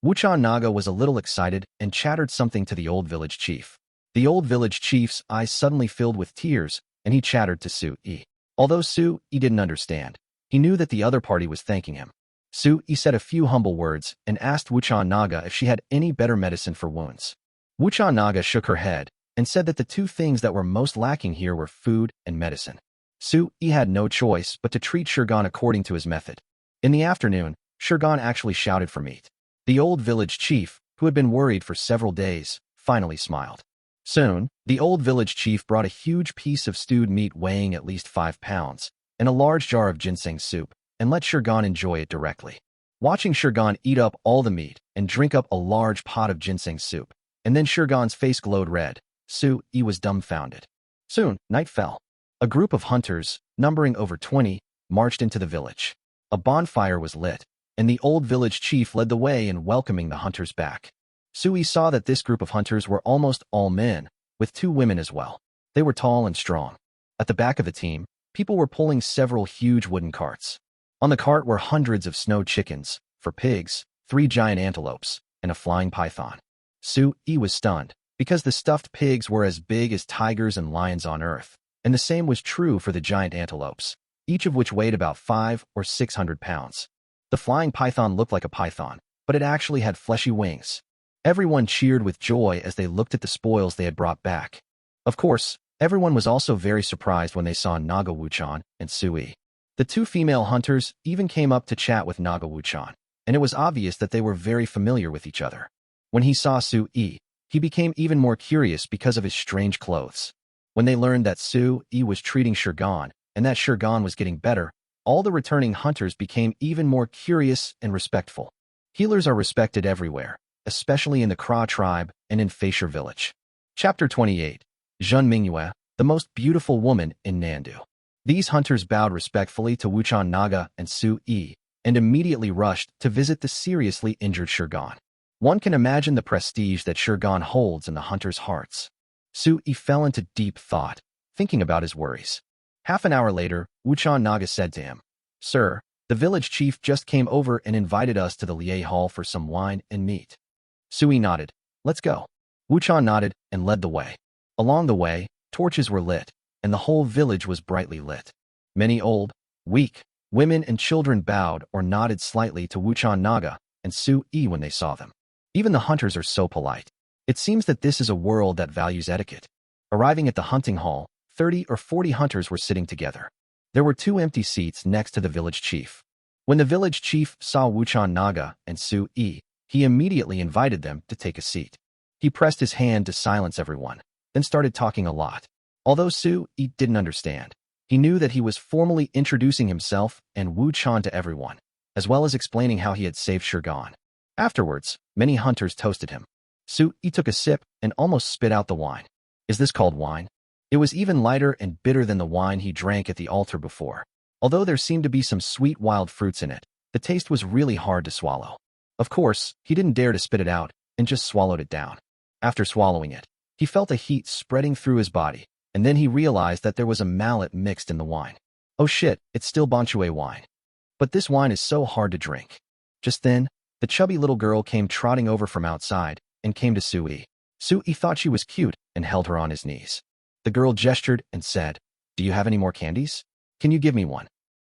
Wuchan Naga was a little excited and chattered something to the old village chief. The old village chief's eyes suddenly filled with tears, and he chattered to Su-yi. Although Su-yi didn't understand, he knew that the other party was thanking him. Su-yi said a few humble words and asked Wuchan Naga if she had any better medicine for wounds. Wuchan Naga shook her head and said that the two things that were most lacking here were food and medicine. Su-yi had no choice but to treat Shurgan according to his method. In the afternoon, Shurgan actually shouted for meat. The old village chief, who had been worried for several days, finally smiled. Soon, the old village chief brought a huge piece of stewed meat weighing at least 5 pounds, and a large jar of ginseng soup, and let Shurgan enjoy it directly. Watching Shurgan eat up all the meat and drink up a large pot of ginseng soup, and then Shurgan's face glowed red, Su-yi was dumbfounded. Soon, night fell. A group of hunters, numbering over 20, marched into the village. A bonfire was lit, and the old village chief led the way in welcoming the hunters back. Su-yi saw that this group of hunters were almost all men, with 2 women as well. They were tall and strong. At the back of the team, people were pulling several huge wooden carts. On the cart were hundreds of snow chickens, 4 pigs, 3 giant antelopes, and a flying python. Su-yi was stunned, because the stuffed pigs were as big as tigers and lions on Earth, and the same was true for the giant antelopes, each of which weighed about 500 or 600 pounds. The flying python looked like a python, but it actually had fleshy wings. Everyone cheered with joy as they looked at the spoils they had brought back. Of course, everyone was also very surprised when they saw Naga Wuchan and Su-yi. The 2 female hunters even came up to chat with Naga Wuchan, and it was obvious that they were very familiar with each other. When he saw Su-yi, he became even more curious because of his strange clothes. When they learned that Su-yi was treating Shurgan and that Shurgan was getting better, all the returning hunters became even more curious and respectful. Healers are respected everywhere, especially in the Kra tribe and in Faisher village. Chapter 28. Zhen Mingyue, the most beautiful woman in Nandu. These hunters bowed respectfully to Wuchan Naga and Su-yi and immediately rushed to visit the seriously injured Shurgan. One can imagine the prestige that Shurgan holds in the hunters' hearts. Su-yi fell into deep thought, thinking about his worries. Half an hour later, Wuchan Naga said to him, "Sir, the village chief just came over and invited us to the Liei Hall for some wine and meat." Su-yi nodded. "Let's go." Wuchan nodded and led the way. Along the way, torches were lit, and the whole village was brightly lit. Many old, weak, women and children bowed or nodded slightly to Wuchan Naga and Su-yi when they saw them. Even the hunters are so polite. It seems that this is a world that values etiquette. Arriving at the hunting hall, 30 or 40 hunters were sitting together. There were 2 empty seats next to the village chief. When the village chief saw Wuchan Naga and Su-yi, he immediately invited them to take a seat. He pressed his hand to silence everyone, then started talking a lot. Although Su-yi didn't understand, he knew that he was formally introducing himself and Wuchan to everyone, as well as explaining how he had saved Shurgan. Afterwards, many hunters toasted him. Su-yi took a sip and almost spit out the wine. Is this called wine? It was even lighter and bitter than the wine he drank at the altar before. Although there seemed to be some sweet wild fruits in it, the taste was really hard to swallow. Of course, he didn't dare to spit it out and just swallowed it down. After swallowing it, he felt a heat spreading through his body, and then he realized that there was a mallet mixed in the wine. Oh shit, it's still Bonchue wine. But this wine is so hard to drink. Just then, the chubby little girl came trotting over from outside and came to Su-yi. Su-yi thought she was cute and held her on his knees. The girl gestured and said, "Do you have any more candies? Can you give me one?"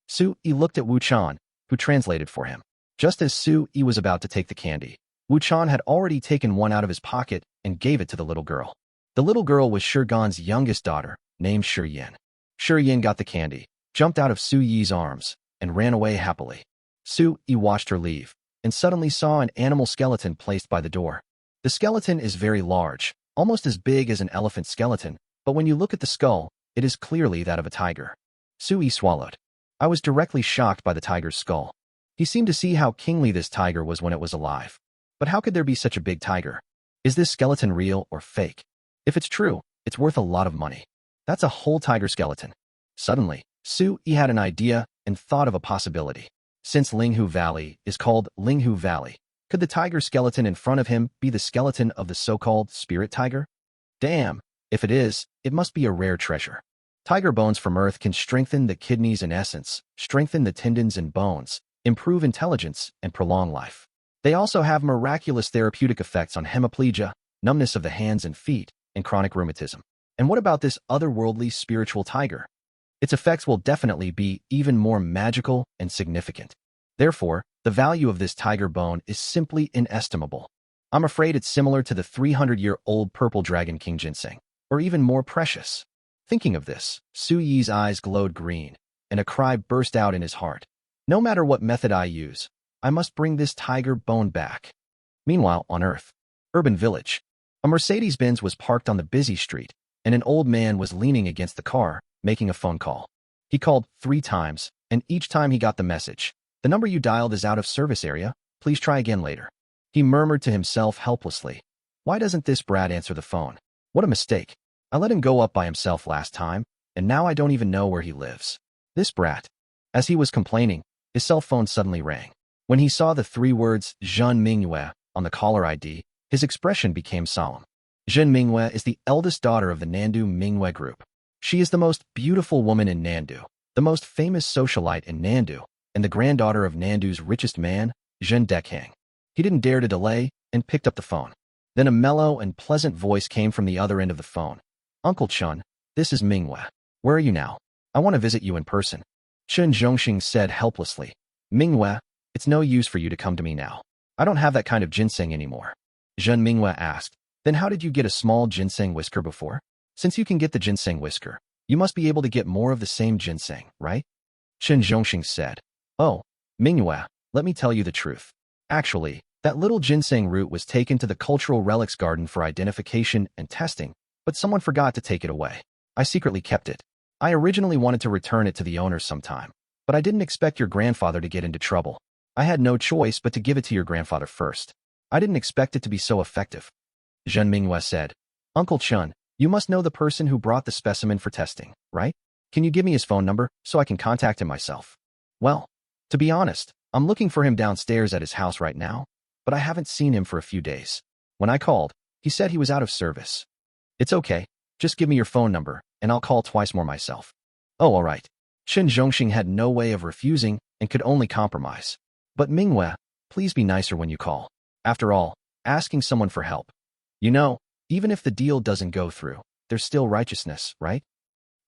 Su-yi looked at Wuchan, who translated for him. Just as Su-yi was about to take the candy, Wuchan had already taken one out of his pocket and gave it to the little girl. The little girl was Shurgan's youngest daughter, named Shuryin. Shuryin got the candy, jumped out of Su Yi's arms, and ran away happily. Su Yi watched her leave, and suddenly saw an animal skeleton placed by the door. The skeleton is very large, almost as big as an elephant skeleton, but when you look at the skull, it is clearly that of a tiger. Su Yi swallowed. I was directly shocked by the tiger's skull. He seemed to see how kingly this tiger was when it was alive. But how could there be such a big tiger? Is this skeleton real or fake? If it's true, it's worth a lot of money. That's a whole tiger skeleton. Suddenly, Su Yi had an idea and thought of a possibility. Since Linghu Valley is called Linghu Valley, could the tiger skeleton in front of him be the skeleton of the so-called spirit tiger? Damn, if it is, it must be a rare treasure. Tiger bones from Earth can strengthen the kidneys and essence, strengthen the tendons and bones, improve intelligence, and prolong life. They also have miraculous therapeutic effects on hemiplegia, numbness of the hands and feet, and chronic rheumatism. And what about this otherworldly spiritual tiger? Its effects will definitely be even more magical and significant. Therefore, the value of this tiger bone is simply inestimable. I'm afraid it's similar to the 300-year-old purple dragon king ginseng, or even more precious. Thinking of this, Su Yi's eyes glowed green, and a cry burst out in his heart. No matter what method I use, I must bring this tiger bone back. Meanwhile, on Earth, urban village, a Mercedes-Benz was parked on the busy street, and an old man was leaning against the car, making a phone call. He called 3 times, and each time he got the message. The number you dialed is out of service area. Please try again later. He murmured to himself helplessly. Why doesn't this brat answer the phone? What a mistake. I let him go up by himself last time, and now I don't even know where he lives. This brat. As he was complaining, his cell phone suddenly rang. When he saw the 3 words Zhen Mingyue on the caller ID, his expression became solemn. Zhen Mingyue is the eldest daughter of the Nandu Mingyue group. She is the most beautiful woman in Nandu, the most famous socialite in Nandu, and the granddaughter of Nandu's richest man, Zhen Dekhang. He didn't dare to delay and picked up the phone. Then a mellow and pleasant voice came from the other end of the phone. Uncle Chun, this is Mingyue. Where are you now? I want to visit you in person. Chen Zhongxing said helplessly. Mingyue, it's no use for you to come to me now. I don't have that kind of ginseng anymore. Zhen Mingyue asked. Then how did you get a small ginseng whisker before? Since you can get the ginseng whisker, you must be able to get more of the same ginseng, right? Chen Zhongxing said. Oh, Mingyue, let me tell you the truth. Actually, that little ginseng root was taken to the Cultural Relics Garden for identification and testing, but someone forgot to take it away. I secretly kept it. I originally wanted to return it to the owners sometime, but I didn't expect your grandfather to get into trouble. I had no choice but to give it to your grandfather first. I didn't expect it to be so effective. Zhen Mingyue said. Uncle Chun, you must know the person who brought the specimen for testing, right? Can you give me his phone number so I can contact him myself? Well, to be honest, I'm looking for him downstairs at his house right now, but I haven't seen him for a few days. When I called, he said he was out of service. It's okay, just give me your phone number, and I'll call twice more myself. Oh, all right. Chen Zhongxing had no way of refusing and could only compromise. But Mingyue, please be nicer when you call. After all, asking someone for help. You know, even if the deal doesn't go through, there's still righteousness, right?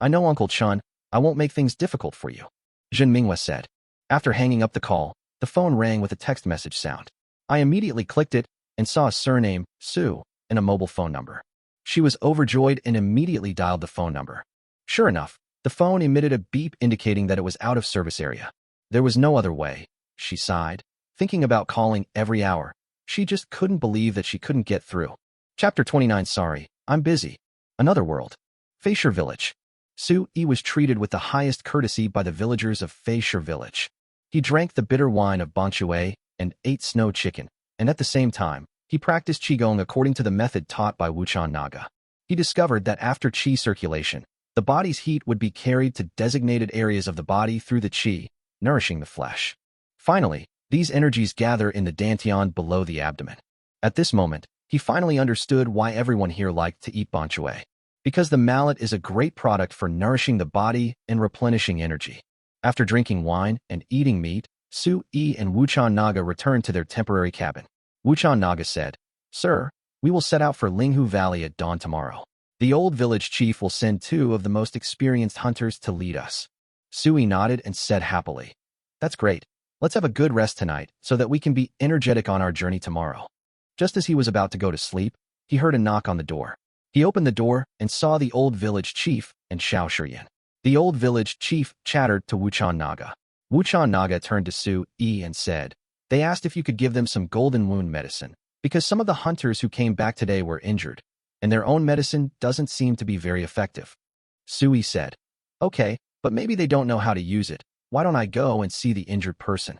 I know, Uncle Chun, I won't make things difficult for you. Zhen Mingyue said. After hanging up the call, the phone rang with a text message sound. I immediately clicked it and saw a surname, Su, and a mobile phone number. She was overjoyed and immediately dialed the phone number. Sure enough, the phone emitted a beep indicating that it was out of service area. There was no other way, she sighed, thinking about calling every hour. She just couldn't believe that she couldn't get through. Chapter 29. Sorry, I'm busy. Another world. Feisher Village. Su Yi was treated with the highest courtesy by the villagers of Feisher Village. He drank the bitter wine of Banchue and ate snow chicken, and at the same time, he practiced Qigong according to the method taught by Wuchan Naga. He discovered that after Qi circulation, the body's heat would be carried to designated areas of the body through the Qi, nourishing the flesh. Finally, these energies gather in the dantian below the abdomen. At this moment, he finally understood why everyone here liked to eat Banchue. Because the mallet is a great product for nourishing the body and replenishing energy. After drinking wine and eating meat, Su Yi and Wuchan Naga returned to their temporary cabin. Wuchan Naga said, Sir, we will set out for Linghu Valley at dawn tomorrow. The old village chief will send 2 of the most experienced hunters to lead us. Su Yi nodded and said happily, That's great. Let's have a good rest tonight so that we can be energetic on our journey tomorrow. Just as he was about to go to sleep, he heard a knock on the door. He opened the door and saw the old village chief and Xiao Shiyan. The old village chief chattered to Wuchan Naga. Wuchan Naga turned to Su Yi and said, "They asked if you could give them some golden wound medicine, because some of the hunters who came back today were injured, and their own medicine doesn't seem to be very effective." Su Yi said, "Okay, but maybe they don't know how to use it. Why don't I go and see the injured person?"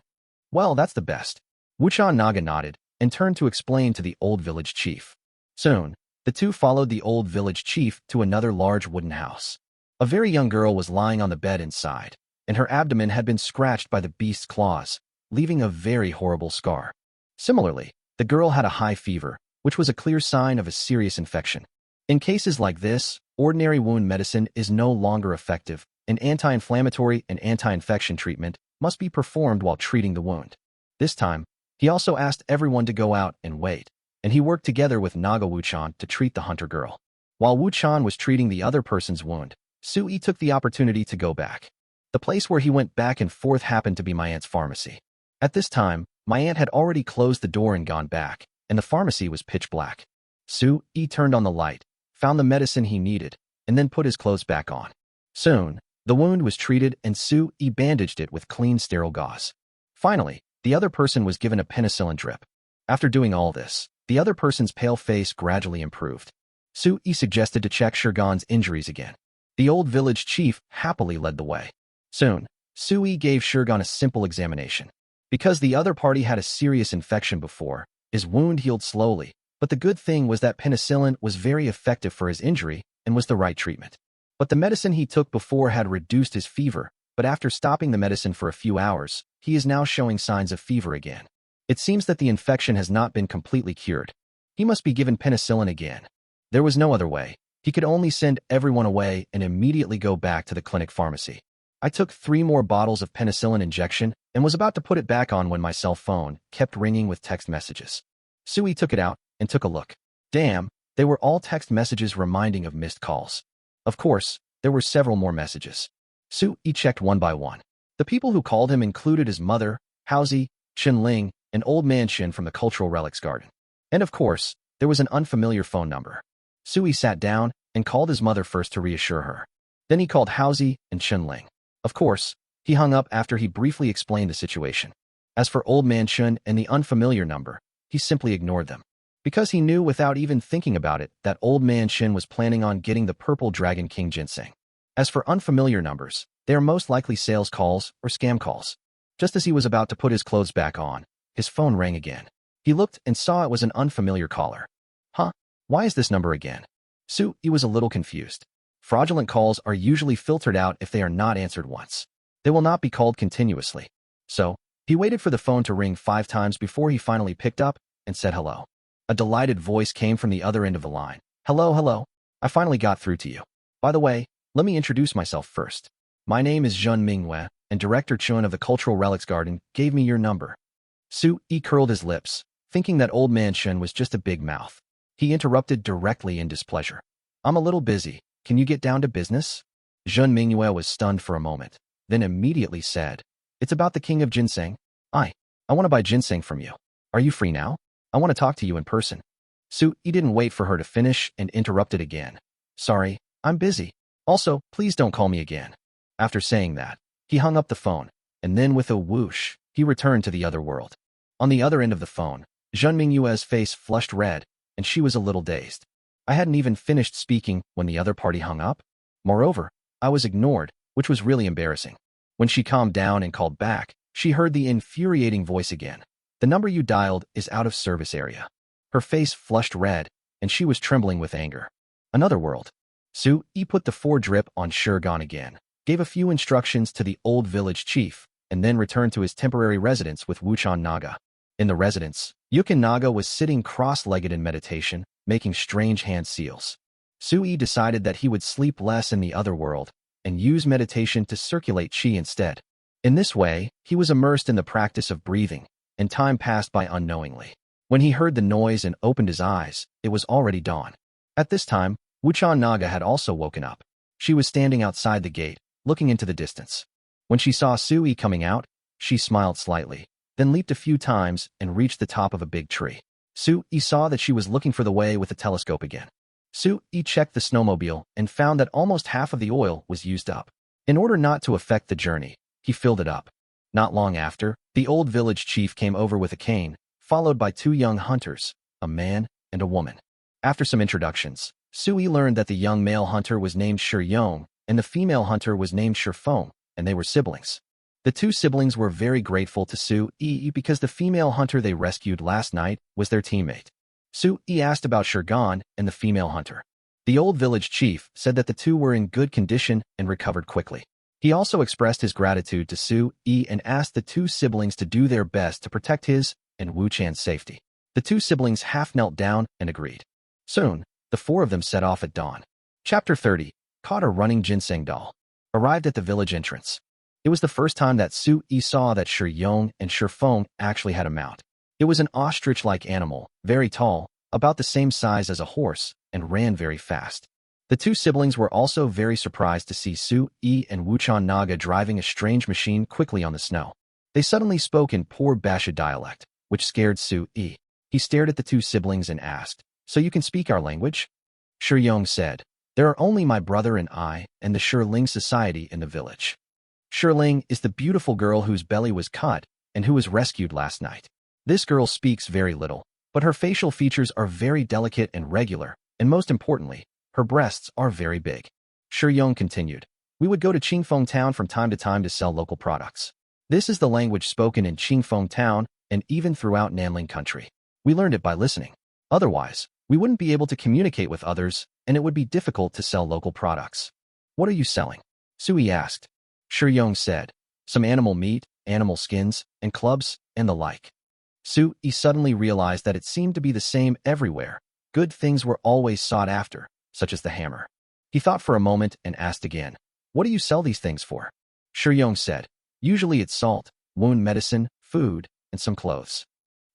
"Well, that's the best." Wuchan Naga nodded and turned to explain to the old village chief. Soon, the two followed the old village chief to another large wooden house. A very young girl was lying on the bed inside, and her abdomen had been scratched by the beast's claws, leaving a very horrible scar. Similarly, the girl had a high fever, which was a clear sign of a serious infection. In cases like this, ordinary wound medicine is no longer effective, and anti-inflammatory and anti-infection treatment must be performed while treating the wound. This time, he also asked everyone to go out and wait, and he worked together with Naga Wuchan to treat the hunter girl. While Wuchan was treating the other person's wound, Su Yi took the opportunity to go back. The place where he went back and forth happened to be my aunt's pharmacy. At this time, my aunt had already closed the door and gone back, and the pharmacy was pitch black. Su Yi turned on the light, found the medicine he needed, and then put his clothes back on. Soon, the wound was treated and Su Yi bandaged it with clean sterile gauze. Finally, the other person was given a penicillin drip. After doing all this, the other person's pale face gradually improved. Su Yi suggested to check Shirgan's injuries again. The old village chief happily led the way. Soon, Su Yi gave Shirgan a simple examination. Because the other party had a serious infection before, his wound healed slowly, but the good thing was that penicillin was very effective for his injury and was the right treatment. But the medicine he took before had reduced his fever, but after stopping the medicine for a few hours, he is now showing signs of fever again. It seems that the infection has not been completely cured. He must be given penicillin again. There was no other way. He could only send everyone away and immediately go back to the clinic pharmacy. I took 3 more bottles of penicillin injection and was about to put it back on when my cell phone kept ringing with text messages. Su Yi took it out and took a look. Damn, they were all text messages reminding of missed calls. Of course, there were several more messages. Su Yi checked one by one. The people who called him included his mother, Haozi, Ling, and Old Man Shin from the Cultural Relics Garden. And of course, there was an unfamiliar phone number. Su Yi sat down and called his mother first to reassure her. Then he called Haozi and Ling. Of course, he hung up after he briefly explained the situation. As for Old Man Shin and the unfamiliar number, he simply ignored them. Because he knew without even thinking about it that Old Man Shin was planning on getting the Purple Dragon King ginseng. As for unfamiliar numbers, they are most likely sales calls or scam calls. Just as he was about to put his clothes back on, his phone rang again. He looked and saw it was an unfamiliar caller. Huh? Why is this number again? Su Yi was a little confused. Fraudulent calls are usually filtered out if they are not answered once. They will not be called continuously. So, he waited for the phone to ring 5 times before he finally picked up and said hello. A delighted voice came from the other end of the line. Hello. I finally got through to you. By the way, let me introduce myself first. My name is Zhen Minghua, and Director Chun of the Cultural Relics Garden gave me your number. Su Yi curled his lips, thinking that Old Man Shen was just a big mouth. He interrupted directly in displeasure. I'm a little busy. Can you get down to business? Zhen Minghua was stunned for a moment, then immediately said, It's about the king of ginseng. I want to buy ginseng from you. Are you free now? I want to talk to you in person. Su Yi didn't wait for her to finish and interrupted again. Sorry, I'm busy. Also, please don't call me again. After saying that, he hung up the phone, and then with a whoosh, he returned to the other world. On the other end of the phone, Zhen Minghua's face flushed red, and she was a little dazed. I hadn't even finished speaking when the other party hung up. Moreover, I was ignored, which was really embarrassing. When she calmed down and called back, she heard the infuriating voice again. The number you dialed is out of service area. Her face flushed red, and she was trembling with anger. Another world. Su Yi put the 4 drip on Shirgan again, gave a few instructions to the old village chief, and then returned to his temporary residence with Wuchan Naga. In the residence, Yukin Naga was sitting cross-legged in meditation, making strange hand seals. Su Yi decided that he would sleep less in the other world and use meditation to circulate qi instead. In this way, he was immersed in the practice of breathing, and time passed by unknowingly. When he heard the noise and opened his eyes, it was already dawn. At this time, Wuchan Naga had also woken up. She was standing outside the gate, looking into the distance. When she saw Su Yi coming out, she smiled slightly, then leaped a few times and reached the top of a big tree. Su Yi saw that she was looking for the way with the telescope again. Su-yi checked the snowmobile and found that almost half of the oil was used up. In order not to affect the journey, he filled it up. Not long after, the old village chief came over with a cane, followed by two young hunters, a man and a woman. After some introductions, Su-yi learned that the young male hunter was named Shi-yong and the female hunter was named Shi-feng, and they were siblings. The two siblings were very grateful to Su-yi because the female hunter they rescued last night was their teammate. Su-yi asked about Shirgan and the female hunter. The old village chief said that the two were in good condition and recovered quickly. He also expressed his gratitude to Su-yi and asked the two siblings to do their best to protect his and Wu-chan's safety. The two siblings half knelt down and agreed. Soon, the four of them set off at dawn. Chapter 30. Caught a running ginseng doll. Arrived at the village entrance. It was the first time that Su-yi saw that Shi-yong and Shi-feng actually had a mount. It was an ostrich-like animal, very tall, about the same size as a horse, and ran very fast. The two siblings were also very surprised to see Su-yi and Wu-chan Naga driving a strange machine quickly on the snow. They suddenly spoke in poor Basha dialect, which scared Su-yi. He stared at the two siblings and asked, "So you can speak our language?" Shi-yong said, "There are only my brother and I and the Shirling society in the village." Shirling is the beautiful girl whose belly was cut and who was rescued last night. This girl speaks very little, but her facial features are very delicate and regular, and most importantly, her breasts are very big. Shi-yong continued, "We would go to Qingfeng town from time to time to sell local products. This is the language spoken in Qingfeng town and even throughout Nanling country. We learned it by listening. Otherwise, we wouldn't be able to communicate with others, and it would be difficult to sell local products." "What are you selling?" Su-yi asked. Shi-yong said, "Some animal meat, animal skins, and clubs, and the like." Su-yi suddenly realized that it seemed to be the same everywhere. Good things were always sought after, such as the hammer. He thought for a moment and asked again, "What do you sell these things for?" Shi-yong said, "Usually it's salt, wound medicine, food, and some clothes."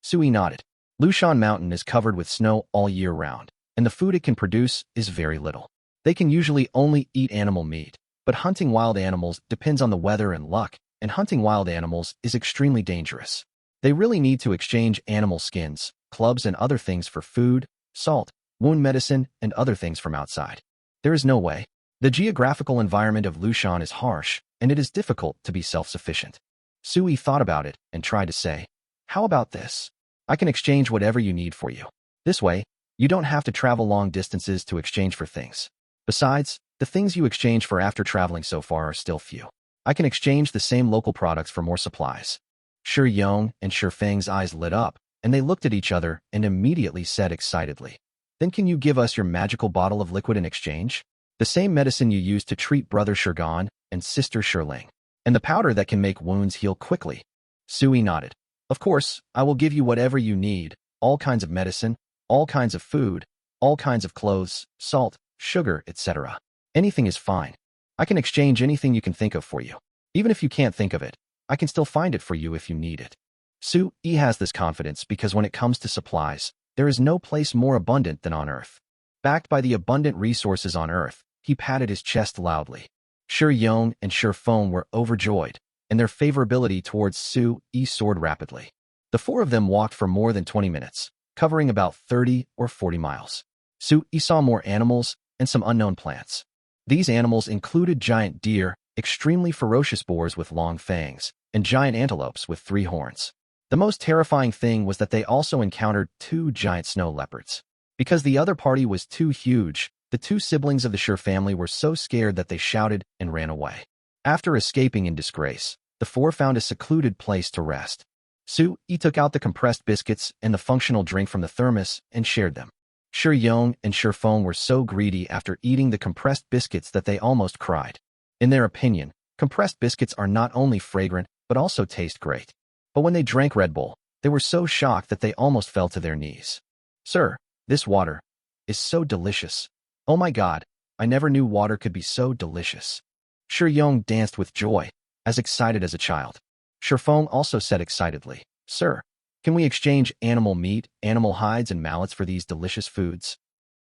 Su-yi nodded. Lushan Mountain is covered with snow all year round, and the food it can produce is very little. They can usually only eat animal meat, but hunting wild animals depends on the weather and luck, and hunting wild animals is extremely dangerous. They really need to exchange animal skins, clubs, and other things for food, salt, wound medicine, and other things from outside. There is no way. The geographical environment of Lushan is harsh, and it is difficult to be self-sufficient. Su-yi thought about it and tried to say, "How about this? I can exchange whatever you need for you. This way, you don't have to travel long distances to exchange for things. Besides, the things you exchange for after traveling so far are still few. I can exchange the same local products for more supplies." Shi-yong and Shi-feng's eyes lit up, and they looked at each other and immediately said excitedly, "Then can you give us your magical bottle of liquid in exchange? The same medicine you used to treat brother Shirgan and sister Shirling, and the powder that can make wounds heal quickly." Su-yi nodded. "Of course, I will give you whatever you need, all kinds of medicine, all kinds of food, all kinds of clothes, salt, sugar, etc. Anything is fine. I can exchange anything you can think of for you. Even if you can't think of it, I can still find it for you if you need it." Su-yi has this confidence because when it comes to supplies, there is no place more abundant than on Earth. Backed by the abundant resources on Earth, he patted his chest loudly. Shi-yong and Shi-feng were overjoyed, and their favorability towards Su-yi soared rapidly. The four of them walked for more than 20 minutes, covering about 30 or 40 miles. Su-yi saw more animals and some unknown plants. These animals included giant deer, extremely ferocious boars with long fangs, and giant antelopes with 3 horns. The most terrifying thing was that they also encountered 2 giant snow leopards. Because the other party was too huge, the 2 siblings of the Shi family were so scared that they shouted and ran away. After escaping in disgrace, the 4 found a secluded place to rest. Su-yi took out the compressed biscuits and the functional drink from the thermos and shared them. Shi-yong and Shi-feng were so greedy after eating the compressed biscuits that they almost cried. In their opinion, compressed biscuits are not only fragrant, but also taste great. But when they drank Red Bull, they were so shocked that they almost fell to their knees. "Sir, this water is so delicious. Oh my God, I never knew water could be so delicious." Shi-yong danced with joy, as excited as a child. Shi-feng also said excitedly, "Sir, can we exchange animal meat, animal hides, and mallets for these delicious foods?"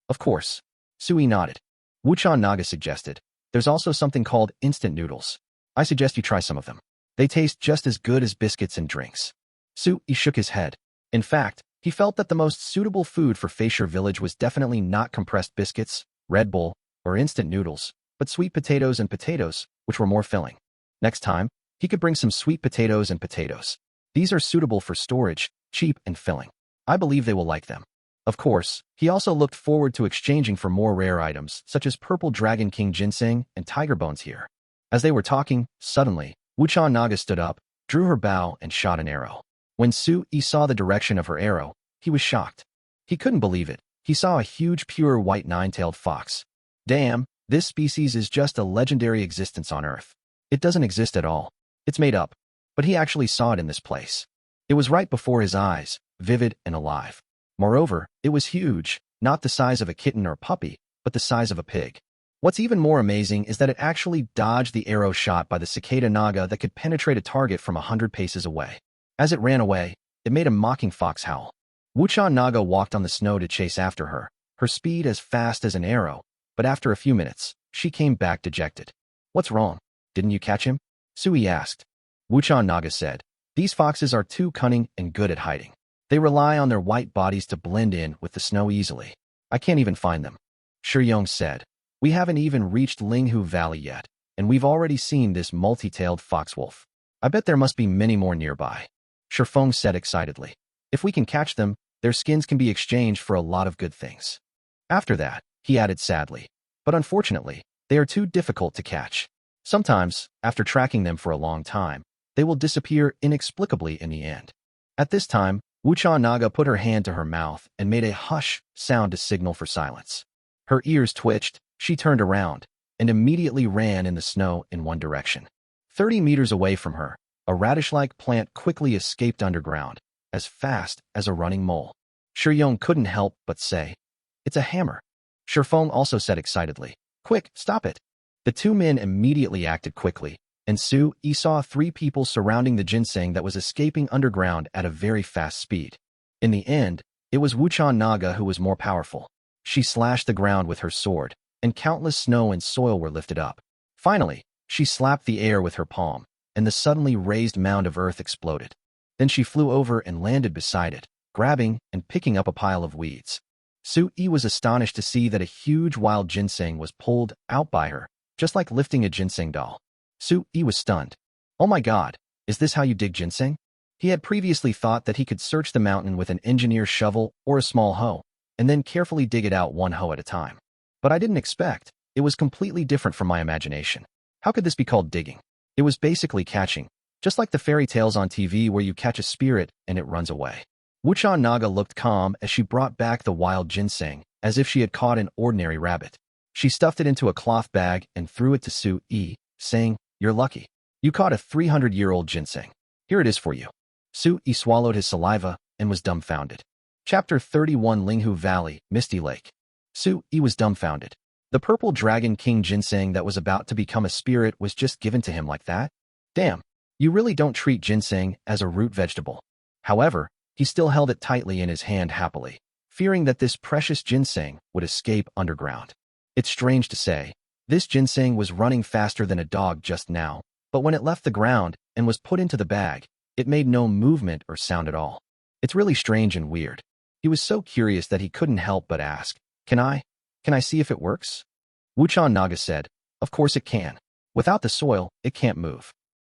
"Of course." Su-yi nodded. Wu-chan Naga suggested, "There's also something called instant noodles. I suggest you try some of them. They taste just as good as biscuits and drinks." Su-yi shook his head. In fact, He felt that the most suitable food for Facier Village was definitely not compressed biscuits, Red Bull, or instant noodles, but sweet potatoes and potatoes, which were more filling. Next time, he could bring some sweet potatoes and potatoes. These are suitable for storage, cheap and filling. I believe they will like them. Of course, he also looked forward to exchanging for more rare items, such as Purple Dragon King ginseng and tiger bones here. As they were talking, suddenly, Wuchan Naga stood up, drew her bow, and shot an arrow. When Su-Yi saw the direction of her arrow, he was shocked. He couldn't believe it. He saw a huge pure white nine-tailed fox. Damn, this species is just a legendary existence on Earth. It doesn't exist at all. It's made up. But he actually saw it in this place. It was right before his eyes, vivid and alive. Moreover, it was huge, not the size of a kitten or puppy, but the size of a pig. What's even more amazing is that it actually dodged the arrow shot by the cicada naga that could penetrate a target from 100 paces away. As it ran away, it made a mocking fox howl. Wuchan Naga walked on the snow to chase after her, her speed as fast as an arrow, but after a few minutes, she came back dejected. What's wrong? Didn't you catch him? Sui asked. Wuchan Naga said, these foxes are too cunning and good at hiding. They rely on their white bodies to blend in with the snow easily. I can't even find them. Shiyong said, we haven't even reached Linghu Valley yet, and we've already seen this multi-tailed foxwolf. I bet there must be many more nearby. Shifeng said excitedly. If we can catch them, their skins can be exchanged for a lot of good things. After that, he added sadly, but unfortunately, they are too difficult to catch. Sometimes, after tracking them for a long time, they will disappear inexplicably in the end. At this time, Wuchan Naga put her hand to her mouth and made a hush sound to signal for silence. Her ears twitched, she turned around, and immediately ran in the snow in one direction. 30 meters away from her, a radish-like plant quickly escaped underground, as fast as a running mole. Shiyong couldn't help but say, it's a hammer. Shifeng also said excitedly, quick, stop it. The two men immediately acted quickly, and Su-Yi saw 3 people surrounding the ginseng that was escaping underground at a very fast speed. In the end, it was Wuchan Naga who was more powerful. She slashed the ground with her sword, and countless snow and soil were lifted up. Finally, she slapped the air with her palm, and the suddenly raised mound of earth exploded. Then she flew over and landed beside it, grabbing and picking up a pile of weeds. Su-Yi was astonished to see that a huge wild ginseng was pulled out by her, just like lifting a ginseng doll. Su-Yi was stunned. Oh my god, is this how you dig ginseng? He had previously thought that he could search the mountain with an engineer's shovel or a small hoe, and then carefully dig it out one hoe at a time. But I didn't expect. It was completely different from my imagination. How could this be called digging? It was basically catching, just like the fairy tales on TV where you catch a spirit and it runs away. Wuchan Naga looked calm as she brought back the wild ginseng, as if she had caught an ordinary rabbit. She stuffed it into a cloth bag and threw it to Su-Yi, saying, you're lucky. You caught a 300-year-old ginseng. Here it is for you. Su-Yi swallowed his saliva and was dumbfounded. Chapter 31 Linghu Valley, Misty Lake. Su-Yi was dumbfounded. The purple dragon king ginseng that was about to become a spirit was just given to him like that? Damn, you really don't treat ginseng as a root vegetable. However, he still held it tightly in his hand happily, fearing that this precious ginseng would escape underground. It's strange to say, this ginseng was running faster than a dog just now, but when it left the ground and was put into the bag, it made no movement or sound at all. It's really strange and weird. He was so curious that he couldn't help but ask, Can I see if it works? Wuchan Naga said, of course it can. Without the soil, it can't move.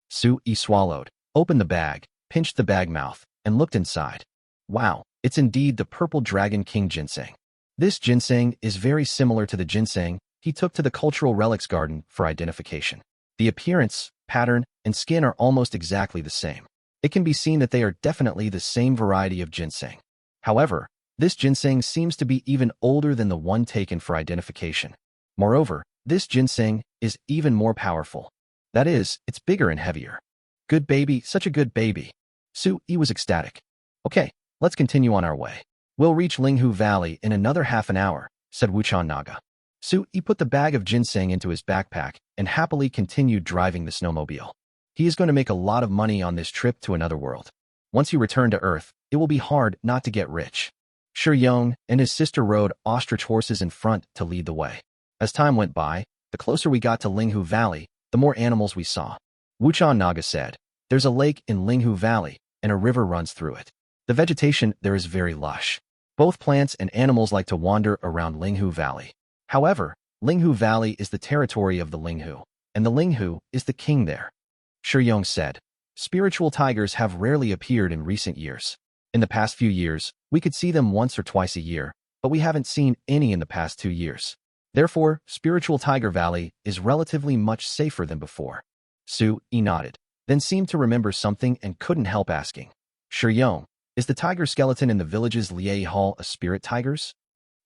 Su-Yi swallowed, opened the bag, pinched the bag mouth, and looked inside. Wow, it's indeed the purple dragon king ginseng. This ginseng is very similar to the ginseng he took to the cultural relics garden for identification. The appearance, pattern, and skin are almost exactly the same. It can be seen that they are definitely the same variety of ginseng. However, this ginseng seems to be even older than the one taken for identification. Moreover, this ginseng is even more powerful. That is, it's bigger and heavier. Good baby, such a good baby. Su-Yi was ecstatic. Okay, let's continue on our way. We'll reach Linghu Valley in another half an hour, said Wuchan Naga. Su-Yi put the bag of ginseng into his backpack and happily continued driving the snowmobile. He is going to make a lot of money on this trip to another world. Once you return to Earth, it will be hard not to get rich. Shiyong and his sister rode ostrich horses in front to lead the way. As time went by, the closer we got to Linghu Valley, the more animals we saw. Wuchan Naga said, there's a lake in Linghu Valley, and a river runs through it. The vegetation there is very lush. Both plants and animals like to wander around Linghu Valley. However, Linghu Valley is the territory of the Linghu, and the Linghu is the king there. Shiyong said. Spiritual tigers have rarely appeared in recent years. In the past few years, we could see them once or twice a year, but we haven't seen any in the past 2 years. Therefore, Spiritual Tiger Valley is relatively much safer than before. Su-yi nodded, then seemed to remember something and couldn't help asking. Shiyong, is the tiger skeleton in the village's Liei Hall a spirit tiger's?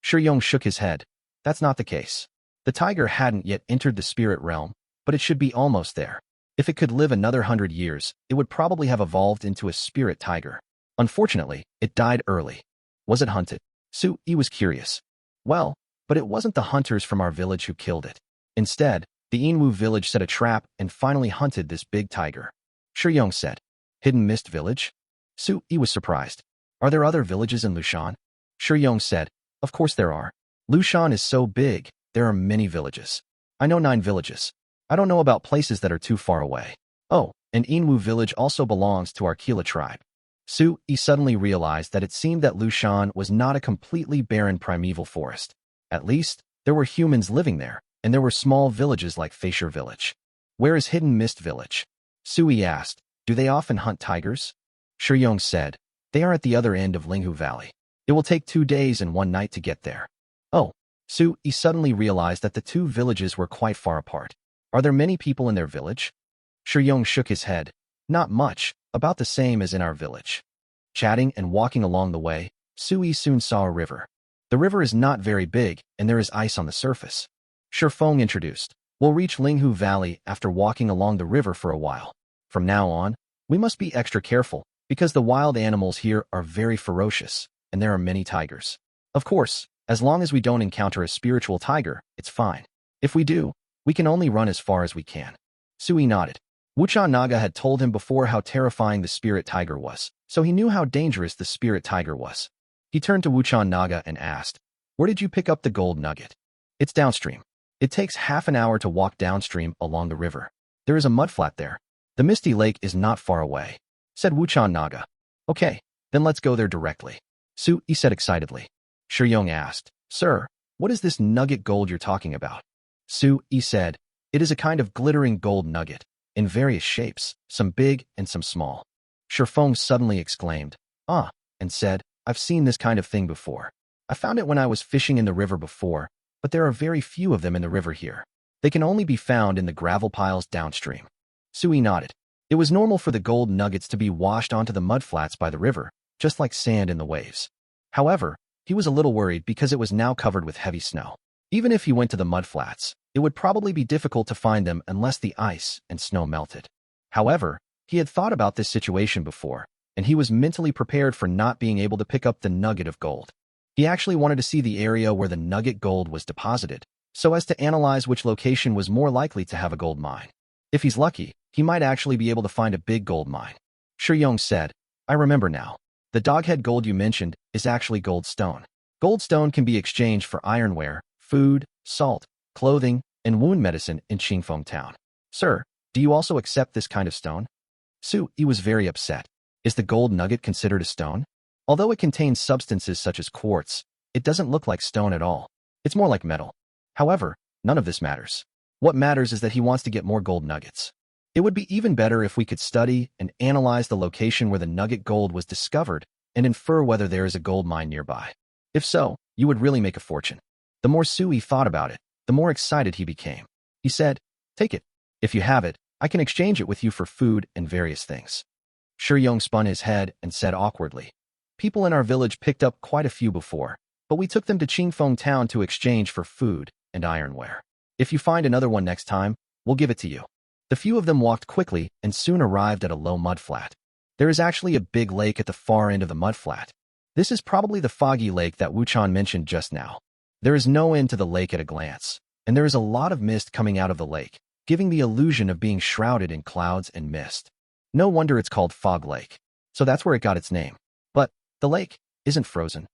Shiyong shook his head. That's not the case. The tiger hadn't yet entered the spirit realm, but it should be almost there. If it could live another 100 years, it would probably have evolved into a spirit tiger. Unfortunately, it died early. Was it hunted? Su-yi was curious. Well, but it wasn't the hunters from our village who killed it. Instead, the Inwu village set a trap and finally hunted this big tiger. Shiyong said. Hidden Mist Village? Su-yi was surprised. Are there other villages in Lushan? Shiyong said. Of course there are. Lushan is so big, there are many villages. I know 9 villages. I don't know about places that are too far away. Oh, and Inwu village also belongs to our Kila tribe. Su-yi suddenly realized that it seemed that Lushan was not a completely barren primeval forest. At least, there were humans living there, and there were small villages like Facier Village. Where is Hidden Mist Village? Su-yi asked. Do they often hunt tigers? Shiyong said. They are at the other end of Linghu Valley. It will take 2 days and 1 night to get there. Oh, Su-yi suddenly realized that the 2 villages were quite far apart. Are there many people in their village? Shiyong shook his head. Not much, about the same as in our village. Chatting and walking along the way, Su-yi soon saw a river. The river is not very big, and there is ice on the surface. Shifeng introduced. We'll reach Linghu Valley after walking along the river for a while. From now on, we must be extra careful, because the wild animals here are very ferocious, and there are many tigers. Of course, as long as we don't encounter a spiritual tiger, it's fine. If we do, we can only run as far as we can. Su-yi nodded. Wuchan Naga had told him before how terrifying the spirit tiger was, so he knew how dangerous the spirit tiger was. He turned to Wuchan Naga and asked, Where did you pick up the gold nugget? It's downstream. It takes half an hour to walk downstream along the river. There is a mudflat there. The Misty Lake is not far away, said Wuchan Naga. Okay, then let's go there directly. Su-yi said excitedly. Shiyong asked, Sir, what is this nugget gold you're talking about? Su-yi said, It is a kind of glittering gold nugget, in various shapes, some big and some small. Shifeng suddenly exclaimed, Ah, and said, I've seen this kind of thing before. I found it when I was fishing in the river before, but there are very few of them in the river here. They can only be found in the gravel piles downstream. Su-yi nodded. It was normal for the gold nuggets to be washed onto the mudflats by the river, just like sand in the waves. However, he was a little worried because it was now covered with heavy snow. Even if he went to the mudflats, it would probably be difficult to find them unless the ice and snow melted. However, he had thought about this situation before, and he was mentally prepared for not being able to pick up the nugget of gold. He actually wanted to see the area where the nugget gold was deposited, so as to analyze which location was more likely to have a gold mine. If he's lucky, he might actually be able to find a big gold mine. Shiyong said, I remember now. The doghead gold you mentioned is actually gold stone. Gold stone can be exchanged for ironware, food, salt, clothing, and wound medicine in Qingfeng town. Sir, do you also accept this kind of stone? Su-yi was very upset. Is the gold nugget considered a stone? Although it contains substances such as quartz, it doesn't look like stone at all. It's more like metal. However, none of this matters. What matters is that he wants to get more gold nuggets. It would be even better if we could study and analyze the location where the nugget gold was discovered and infer whether there is a gold mine nearby. If so, you would really make a fortune. The more Su-yi thought about it, the more excited he became. He said, Take it. If you have it, I can exchange it with you for food and various things. Shiyong spun his head and said awkwardly, People in our village picked up quite a few before, but we took them to Qingfeng town to exchange for food and ironware. If you find another one next time, we'll give it to you. The few of them walked quickly and soon arrived at a low mudflat. There is actually a big lake at the far end of the mudflat. This is probably the foggy lake that Wuchan mentioned just now. There is no end to the lake at a glance, and there is a lot of mist coming out of the lake, giving the illusion of being shrouded in clouds and mist. No wonder it's called Fog Lake. So that's where it got its name. But the lake isn't frozen.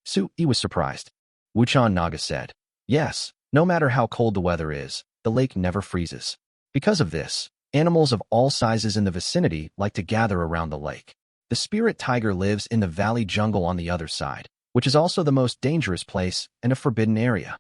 Su-yi was surprised. Wuchan Naga said, Yes, no matter how cold the weather is, the lake never freezes. Because of this, animals of all sizes in the vicinity like to gather around the lake. The spirit tiger lives in the valley jungle on the other side, which is also the most dangerous place and a forbidden area.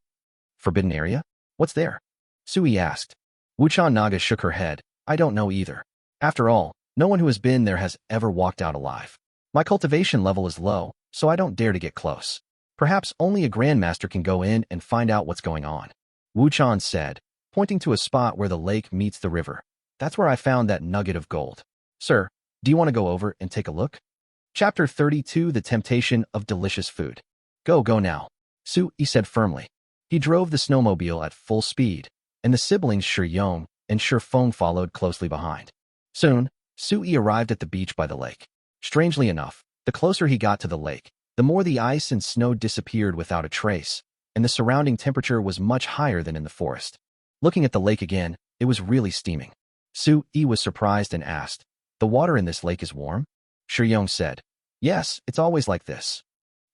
Forbidden area? What's there? Sui asked. Wuchan Naga shook her head. I don't know either. After all, no one who has been there has ever walked out alive. My cultivation level is low, so I don't dare to get close. Perhaps only a grandmaster can go in and find out what's going on. Wuchan said, pointing to a spot where the lake meets the river. That's where I found that nugget of gold. Sir, do you want to go over and take a look? Chapter 32 The Temptation of Delicious Food. Go now. Sui said firmly. He drove the snowmobile at full speed, and the siblings Shi Yong and Shi Feng followed closely behind. Soon, Sui arrived at the beach by the lake. Strangely enough, the closer he got to the lake, the more the ice and snow disappeared without a trace, and the surrounding temperature was much higher than in the forest. Looking at the lake again, it was really steaming. Sui was surprised and asked, The water in this lake is warm? Shi Yong said, Yes, it's always like this.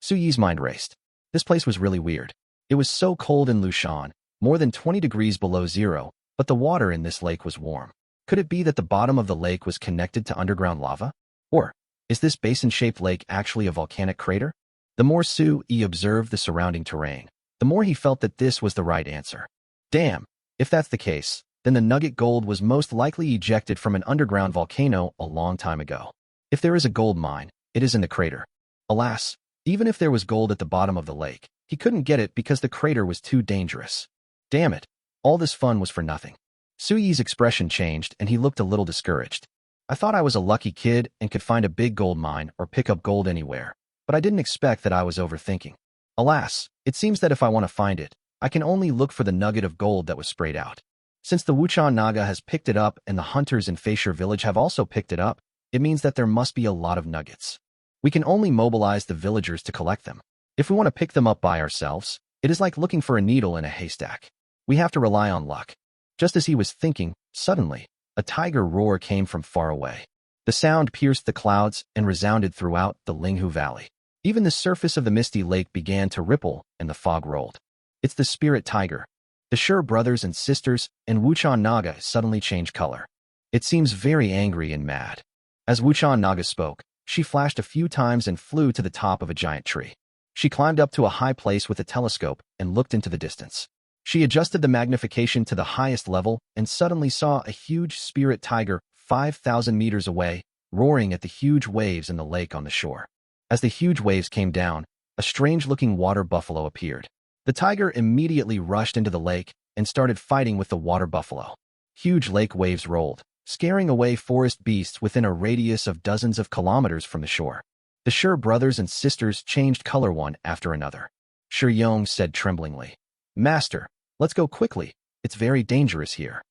Sui's mind raced. This place was really weird. It was so cold in Lushan, more than 20 degrees below zero, but the water in this lake was warm. Could it be that the bottom of the lake was connected to underground lava? Or, is this basin-shaped lake actually a volcanic crater? The more Sui observed the surrounding terrain, the more he felt that this was the right answer. Damn, if that's the case, then the nugget gold was most likely ejected from an underground volcano a long time ago. If there is a gold mine, it is in the crater. Alas, even if there was gold at the bottom of the lake, he couldn't get it because the crater was too dangerous. Damn it, all this fun was for nothing. Sui's expression changed and he looked a little discouraged. I thought I was a lucky kid and could find a big gold mine or pick up gold anywhere, but I didn't expect that I was overthinking. Alas, it seems that if I want to find it, I can only look for the nugget of gold that was sprayed out. Since the Wuchan Naga has picked it up and the hunters in Feisher village have also picked it up, it means that there must be a lot of nuggets. We can only mobilize the villagers to collect them. If we want to pick them up by ourselves, it is like looking for a needle in a haystack. We have to rely on luck. Just as he was thinking, suddenly, a tiger roar came from far away. The sound pierced the clouds and resounded throughout the Linghu Valley. Even the surface of the misty lake began to ripple and the fog rolled. It's the spirit tiger. The Shi brothers and sisters and Wuchan Naga suddenly changed color. It seems very angry and mad. As Wuchan Naga spoke, she flashed a few times and flew to the top of a giant tree. She climbed up to a high place with a telescope and looked into the distance. She adjusted the magnification to the highest level and suddenly saw a huge spirit tiger 5,000 meters away, roaring at the huge waves in the lake on the shore. As the huge waves came down, a strange-looking water buffalo appeared. The tiger immediately rushed into the lake and started fighting with the water buffalo. Huge lake waves rolled, scaring away forest beasts within a radius of dozens of kilometers from the shore. The Shi brothers and sisters changed color one after another. Shi Yong said tremblingly, Master, let's go quickly. It's very dangerous here.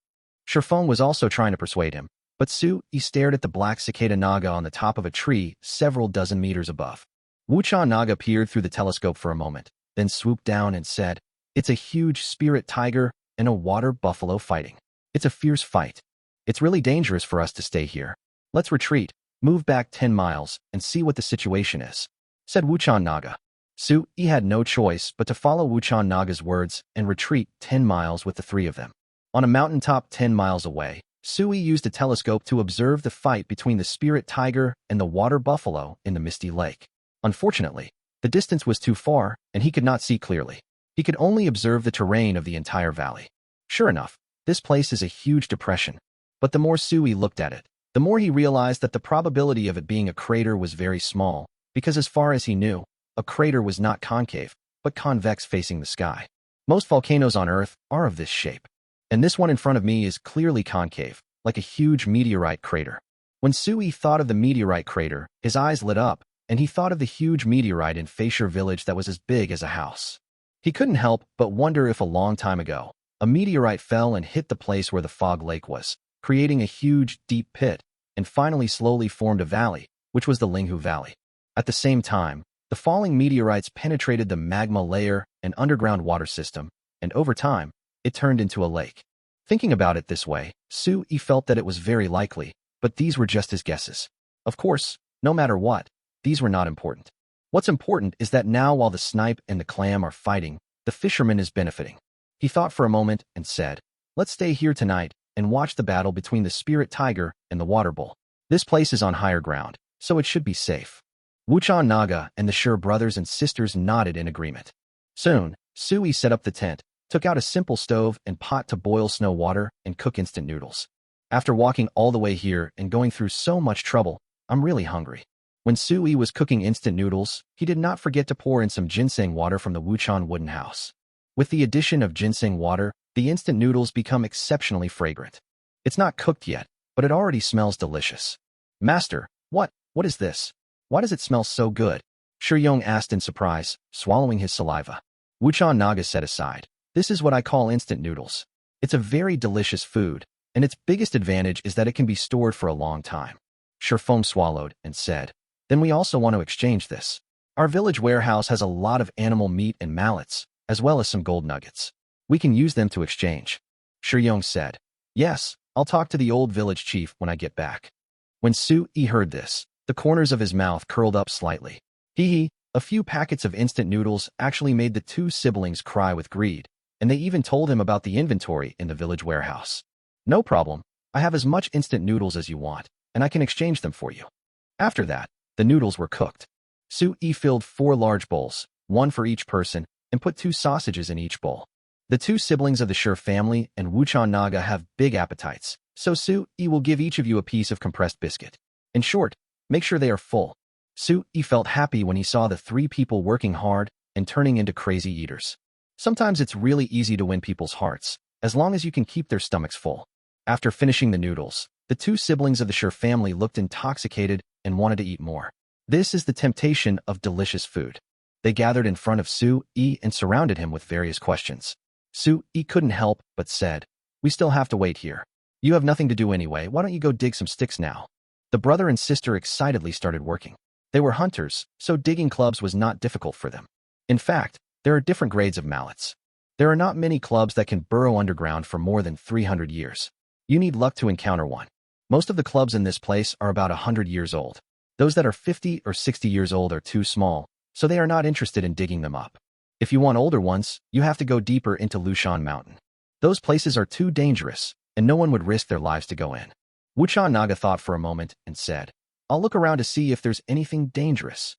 Shi Feng was also trying to persuade him, but Sui stared at the black cicada naga on the top of a tree several dozen meters above. Wuchan Naga peered through the telescope for a moment, then swooped down and said, It's a huge spirit tiger and a water buffalo fighting. It's a fierce fight. It's really dangerous for us to stay here. Let's retreat, move back 10 miles, and see what the situation is, said Wuchan Naga. Sui had no choice but to follow Wuchan Naga's words and retreat 10 miles with the three of them. On a mountaintop 10 miles away, Sui used a telescope to observe the fight between the spirit tiger and the water buffalo in the misty lake. Unfortunately, the distance was too far and he could not see clearly. He could only observe the terrain of the entire valley. Sure enough, this place is a huge depression. But the more Sui looked at it, the more he realized that the probability of it being a crater was very small, because as far as he knew, a crater was not concave, but convex facing the sky. Most volcanoes on Earth are of this shape. And this one in front of me is clearly concave, like a huge meteorite crater. When Sui thought of the meteorite crater, his eyes lit up, and he thought of the huge meteorite in Feisher village that was as big as a house. He couldn't help but wonder if a long time ago, a meteorite fell and hit the place where the fog lake was, creating a huge, deep pit, and finally slowly formed a valley, which was the Linghu Valley. At the same time, the falling meteorites penetrated the magma layer and underground water system, and over time, it turned into a lake. Thinking about it this way, Sui felt that it was very likely, but these were just his guesses. Of course, no matter what, these were not important. What's important is that now while the snipe and the clam are fighting, the fisherman is benefiting. He thought for a moment and said, Let's stay here tonight and watch the battle between the spirit tiger and the water bull. This place is on higher ground, so it should be safe. Wuchan Naga and the Sure brothers and sisters nodded in agreement. Soon, Sui set up the tent, took out a simple stove and pot to boil snow water and cook instant noodles. After walking all the way here and going through so much trouble, I'm really hungry. When Sui was cooking instant noodles, he did not forget to pour in some ginseng water from the Wuchan wooden house. With the addition of ginseng water, the instant noodles become exceptionally fragrant. It's not cooked yet, but it already smells delicious. Master, what is this? Why does it smell so good? Shiyong asked in surprise, swallowing his saliva. Wuchan Naga set aside. This is what I call instant noodles. It's a very delicious food, and its biggest advantage is that it can be stored for a long time. Shifeng swallowed and said, then we also want to exchange this. Our village warehouse has a lot of animal meat and mallets, as well as some gold nuggets. We can use them to exchange. Shiyong said, yes, I'll talk to the old village chief when I get back. When Sui heard this, the corners of his mouth curled up slightly. A few packets of instant noodles actually made the two siblings cry with greed, and they even told him about the inventory in the village warehouse. No problem, I have as much instant noodles as you want, and I can exchange them for you. After that, the noodles were cooked. Sui filled 4 large bowls, one for each person, and put 2 sausages in each bowl. The 2 siblings of the Sure family and Wuchan Naga have big appetites, so Sui will give each of you a piece of compressed biscuit. In short, make sure they are full. Sui felt happy when he saw the 3 people working hard and turning into crazy eaters. Sometimes it's really easy to win people's hearts, as long as you can keep their stomachs full. After finishing the noodles, the 2 siblings of the Sure family looked intoxicated and wanted to eat more. This is the temptation of delicious food. They gathered in front of Sui and surrounded him with various questions. Sui couldn't help but said, we still have to wait here. You have nothing to do anyway, why don't you go dig some sticks now? The brother and sister excitedly started working. They were hunters, so digging clubs was not difficult for them. In fact, there are different grades of mallets. There are not many clubs that can burrow underground for more than 300 years. You need luck to encounter one. Most of the clubs in this place are about 100 years old. Those that are 50 or 60 years old are too small, so they are not interested in digging them up. If you want older ones, you have to go deeper into Lushan Mountain. Those places are too dangerous, and no one would risk their lives to go in. Wuchan Naga thought for a moment and said, I'll look around to see if there's anything dangerous.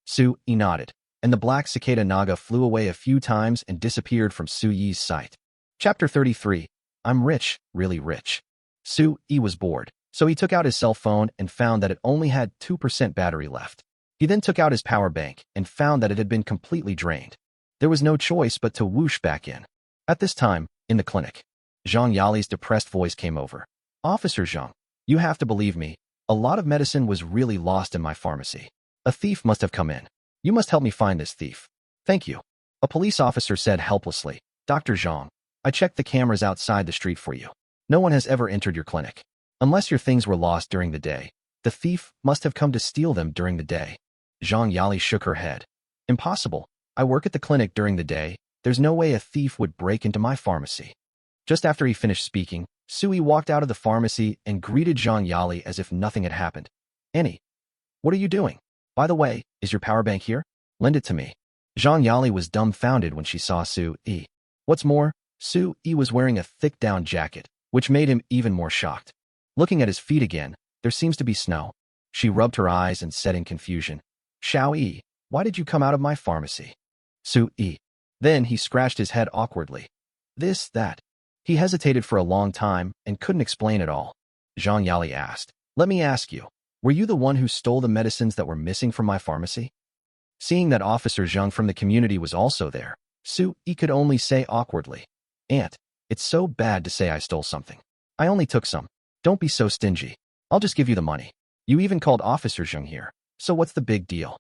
Sui nodded, and the black cicada Naga flew away a few times and disappeared from Sui's sight. Chapter 33. I'm rich, really rich. Sui was bored, so he took out his cell phone and found that it only had 2% battery left. He then took out his power bank and found that it had been completely drained. There was no choice but to whoosh back in. At this time, in the clinic, Zhang Yali's depressed voice came over. Officer Zhang, you have to believe me, a lot of medicine was really lost in my pharmacy. A thief must have come in. You must help me find this thief. Thank you. A police officer said helplessly, Dr. Zhang, I checked the cameras outside the street for you. No one has ever entered your clinic. Unless your things were lost during the day, the thief must have come to steal them during the day. Zhang Yali shook her head. Impossible. I work at the clinic during the day. There's no way a thief would break into my pharmacy. Just after he finished speaking, Sui walked out of the pharmacy and greeted Zhang Yali as if nothing had happened. Annie, what are you doing? By the way, is your power bank here? Lend it to me. Zhang Yali was dumbfounded when she saw Sui. What's more, Sui was wearing a thick down jacket, which made him even more shocked. Looking at his feet again, there seems to be snow. She rubbed her eyes and said in confusion, Xiao Yi, why did you come out of my pharmacy? Sui. Then he scratched his head awkwardly. This, that. He hesitated for a long time and couldn't explain it all. Zhang Yali asked, let me ask you, were you the one who stole the medicines that were missing from my pharmacy? Seeing that Officer Zhang from the community was also there, Sui could only say awkwardly, Aunt, it's so bad to say I stole something. I only took some. Don't be so stingy. I'll just give you the money. You even called Officer Zhang here, so what's the big deal?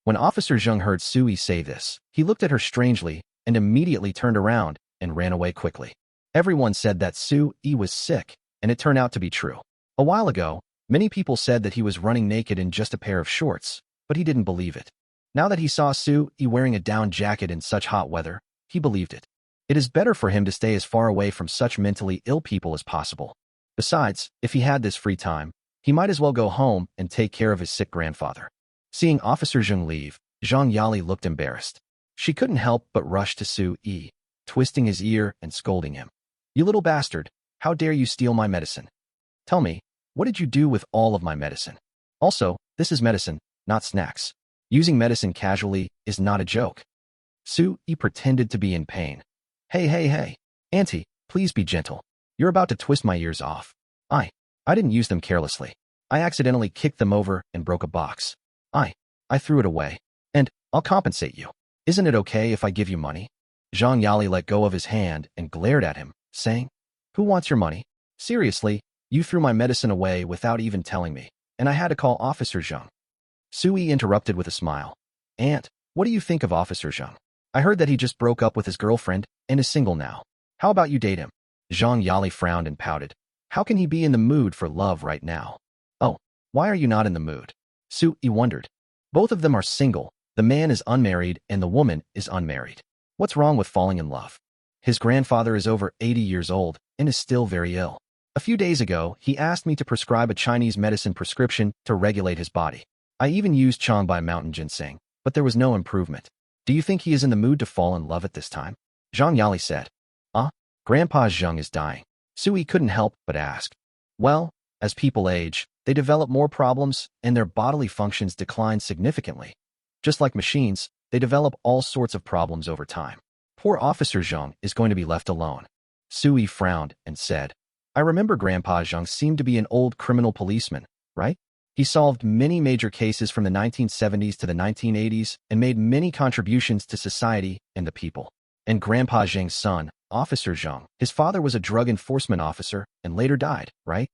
When Officer Zhang heard Sui say this, he looked at her strangely and immediately turned around and ran away quickly. Everyone said that Sui was sick, and it turned out to be true. A while ago, many people said that he was running naked in just a pair of shorts, but he didn't believe it. Now that he saw Sui wearing a down jacket in such hot weather, he believed it. It is better for him to stay as far away from such mentally ill people as possible. Besides, if he had this free time, he might as well go home and take care of his sick grandfather. Seeing Officer Zhang leave, Zhang Yali looked embarrassed. She couldn't help but rush to Sui, twisting his ear and scolding him. You little bastard, how dare you steal my medicine? Tell me, what did you do with all of my medicine? Also, This is medicine, not snacks. Using medicine casually is not a joke. Su-yi pretended to be in pain. Hey. Auntie, please be gentle. You're about to twist my ears off. I didn't use them carelessly. I accidentally kicked them over and broke a box. I threw it away. And I'll compensate you. Isn't it okay if I give you money? Zhang Yali let go of his hand and glared at him, saying, Who wants your money? Seriously, you threw my medicine away without even telling me, and I had to call Officer Zhang. Su-yi interrupted with a smile. Aunt, what do you think of Officer Zhang? I heard that he just broke up with his girlfriend and is single now. How about you date him? Zhang Yali frowned and pouted. How can he be in the mood for love right now? Oh, why are you not in the mood? Su-yi wondered. Both of them are single. The man is unmarried and the woman is unmarried. What's wrong with falling in love? His grandfather is over 80 years old and is still very ill. A few days ago, he asked me to prescribe a Chinese medicine prescription to regulate his body. I even used Changbai mountain ginseng, but there was no improvement. Do you think he is in the mood to fall in love at this time? Zhang Yali said. Grandpa Zhang is dying. Su-yi couldn't help but ask. Well, as people age, they develop more problems and their bodily functions decline significantly. Just like machines, they develop all sorts of problems over time. Poor Officer Zhang is going to be left alone. Su-yi frowned and said, I remember Grandpa Zhang seemed to be an old criminal policeman, right? He solved many major cases from the 1970s to the 1980s and made many contributions to society and the people. And Grandpa Zhang's son, Officer Zhang, his father was a drug enforcement officer and later died, right?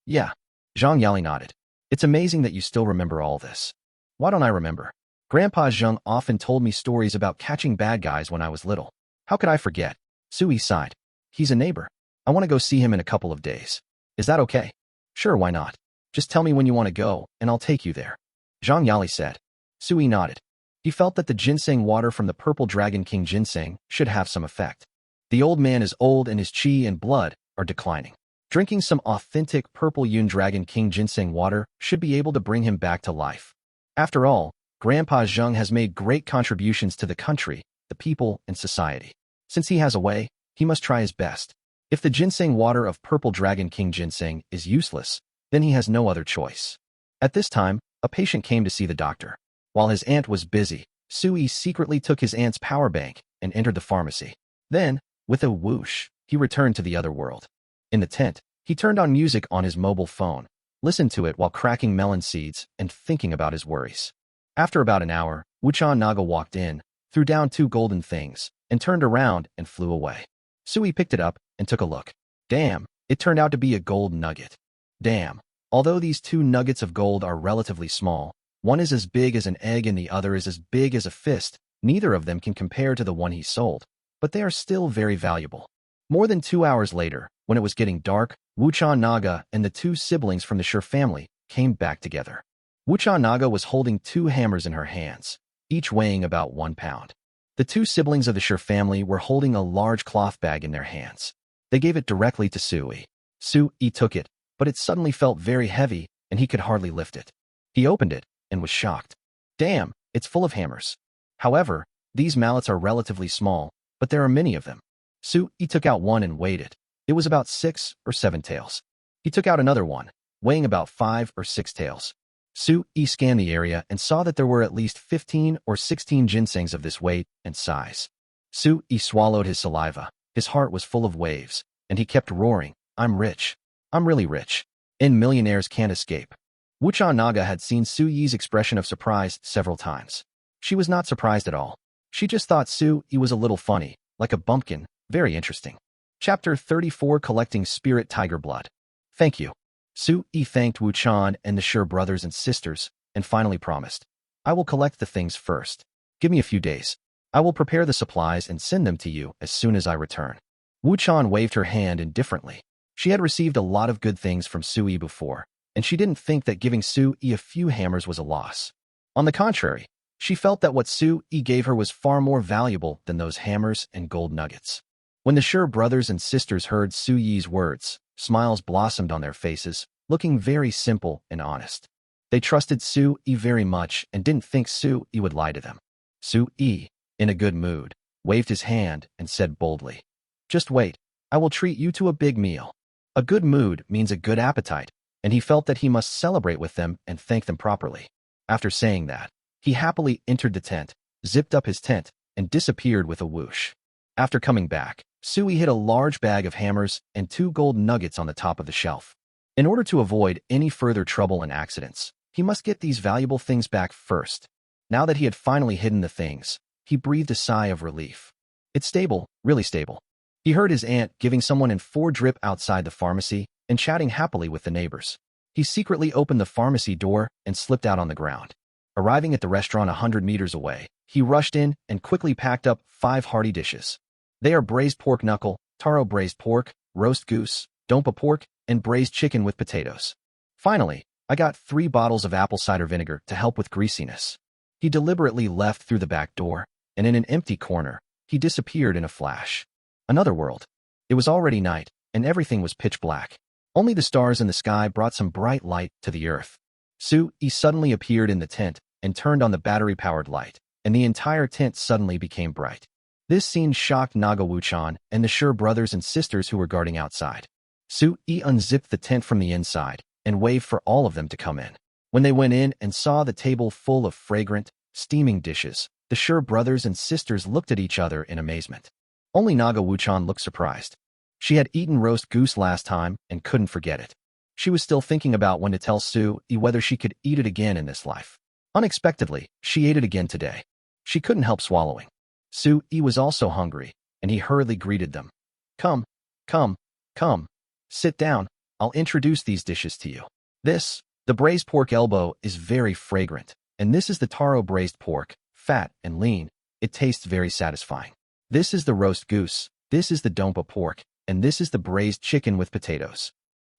Yeah. Zhang Yali nodded. It's amazing that you still remember all this. Why don't I remember? Grandpa Zhang often told me stories about catching bad guys when I was little. How could I forget? Su-yi sighed. He's a neighbor. I want to go see him in a couple of days. Is that okay? Sure, why not? Just tell me when you want to go, and I'll take you there. Zhang Yali said. Su-yi nodded. He felt that the ginseng water from the Purple Dragon King ginseng should have some effect. The old man is old and his qi and blood are declining. Drinking some authentic Purple Yun Dragon King ginseng water should be able to bring him back to life. After all, Grandpa Zhang has made great contributions to the country, the people, and society. Since he has a way, he must try his best. If the ginseng water of Purple Dragon King ginseng is useless, then he has no other choice. At this time, a patient came to see the doctor. While his aunt was busy, Su-yi secretly took his aunt's power bank and entered the pharmacy. Then, with a whoosh, he returned to the other world. In the tent, he turned on music on his mobile phone, listened to it while cracking melon seeds and thinking about his worries. After about an hour, Wuchan Naga walked in, threw down 2 golden things, and turned around and flew away. Su-yi picked it up and took a look. Damn, it turned out to be a gold nugget. Damn, although these 2 nuggets of gold are relatively small, one is as big as an egg and the other is as big as a fist, neither of them can compare to the one he sold, but they are still very valuable. More than 2 hours later, when it was getting dark, Wuchan Naga and the 2 siblings from the Shi family came back together. Wuchan Naga was holding 2 hammers in her hands, each weighing about 1 pound. The 2 siblings of the Shi family were holding a large cloth bag in their hands. They gave it directly to Su-yi. Su-yi took it, but it suddenly felt very heavy and he could hardly lift it. He opened it and was shocked. Damn, it's full of hammers. However, these mallets are relatively small, but there are many of them. Su-yi took out one and weighed it. It was about 6 or 7 taels. He took out another one, weighing about 5 or 6 taels. Su-yi scanned the area and saw that there were at least 15 or 16 ginsengs of this weight and size. Su-yi swallowed his saliva. His heart was full of waves, and he kept roaring, I'm rich. I'm really rich. And millionaires can't escape. Wuchan Naga had seen Su-yi's expression of surprise several times. She was not surprised at all. She just thought Su-yi was a little funny, like a bumpkin, very interesting. Chapter 34 Collecting Spirit Tiger Blood. Thank you. Su-yi thanked Wuchan and the Shi brothers and sisters, and finally promised. I will collect the things first. Give me a few days. I will prepare the supplies and send them to you as soon as I return. Wuchan waved her hand indifferently. She had received a lot of good things from Su-yi before, and she didn't think that giving Su-yi a few hammers was a loss. On the contrary, she felt that what Su-yi gave her was far more valuable than those hammers and gold nuggets. When the Shi brothers and sisters heard Su-yi's words, smiles blossomed on their faces, looking very simple and honest. They trusted Su-yi very much and didn't think Su-yi would lie to them. Su-yi, in a good mood, waved his hand and said boldly, Just wait, I will treat you to a big meal. A good mood means a good appetite. and he felt that he must celebrate with them and thank them properly. After saying that, he happily entered the tent, zipped up his tent, and disappeared with a whoosh. After coming back, Sui hid a large bag of hammers and 2 gold nuggets on the top of the shelf. In order to avoid any further trouble and accidents, he must get these valuable things back first. Now that he had finally hidden the things, he breathed a sigh of relief. It's stable, really stable. He heard his aunt giving someone in 4 drip outside the pharmacy and chatting happily with the neighbors. He secretly opened the pharmacy door and slipped out on the ground. Arriving at the restaurant 100 meters away, he rushed in and quickly packed up 5 hearty dishes. They are braised pork knuckle, taro braised pork, roast goose, dompa pork, and braised chicken with potatoes. Finally, I got 3 bottles of apple cider vinegar to help with greasiness. He deliberately left through the back door, and in an empty corner, he disappeared in a flash. Another world. It was already night, and everything was pitch black. Only the stars in the sky brought some bright light to the earth. Sui suddenly appeared in the tent and turned on the battery-powered light, and the entire tent suddenly became bright. This scene shocked Naga Wuchan and the Sure brothers and sisters who were guarding outside. Sui unzipped the tent from the inside and waved for all of them to come in. When they went in and saw the table full of fragrant, steaming dishes, the Sure brothers and sisters looked at each other in amazement. Only Naga Wuchan looked surprised. She had eaten roast goose last time and couldn't forget it. She was still thinking about when to tell Sui whether she could eat it again in this life. Unexpectedly, she ate it again today. She couldn't help swallowing. Sui was also hungry, and he hurriedly greeted them. Come, come, come. Sit down. I'll introduce these dishes to you. The braised pork elbow is very fragrant, and this is the taro braised pork, fat and lean. It tastes very satisfying. This is the roast goose, this is the dompa pork, and this is the braised chicken with potatoes.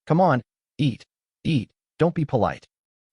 Come on, eat, don't be polite.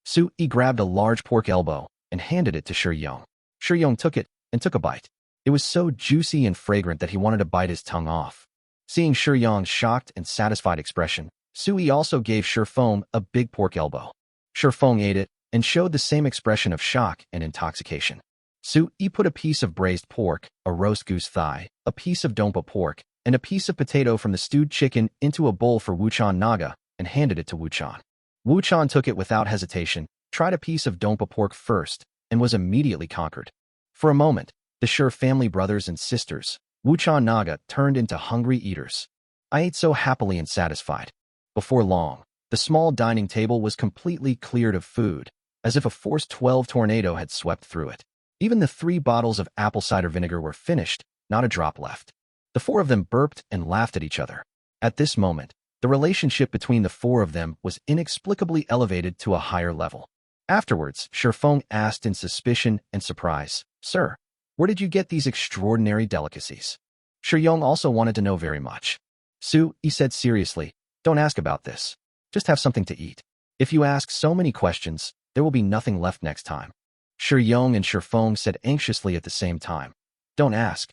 Sui grabbed a large pork elbow and handed it to Shiyong. Shiyong took it and took a bite. It was so juicy and fragrant that he wanted to bite his tongue off. Seeing Shiyong's shocked and satisfied expression, Sui also gave Shifeng a big pork elbow. Shifeng ate it and showed the same expression of shock and intoxication. Sui put a piece of braised pork, a roast goose thigh, a piece of dompa pork, and a piece of potato from the stewed chicken into a bowl for Wuchan Naga and handed it to Wuchan. Wuchan took it without hesitation, tried a piece of dompa pork first, and was immediately conquered. For a moment, the Sure family brothers and sisters, Wuchan Naga, turned into hungry eaters. I ate so happily and satisfied. Before long, the small dining table was completely cleared of food, as if a Force 12 tornado had swept through it. Even the 3 bottles of apple cider vinegar were finished, not a drop left. The 4 of them burped and laughed at each other. At this moment, the relationship between the 4 of them was inexplicably elevated to a higher level. Afterwards, Shifeng asked in suspicion and surprise, Sir, where did you get these extraordinary delicacies? Shiyong also wanted to know very much. Sui said seriously, don't ask about this. Just have something to eat. If you ask so many questions, there will be nothing left next time. Shiyong and Shifeng said anxiously at the same time, don't ask,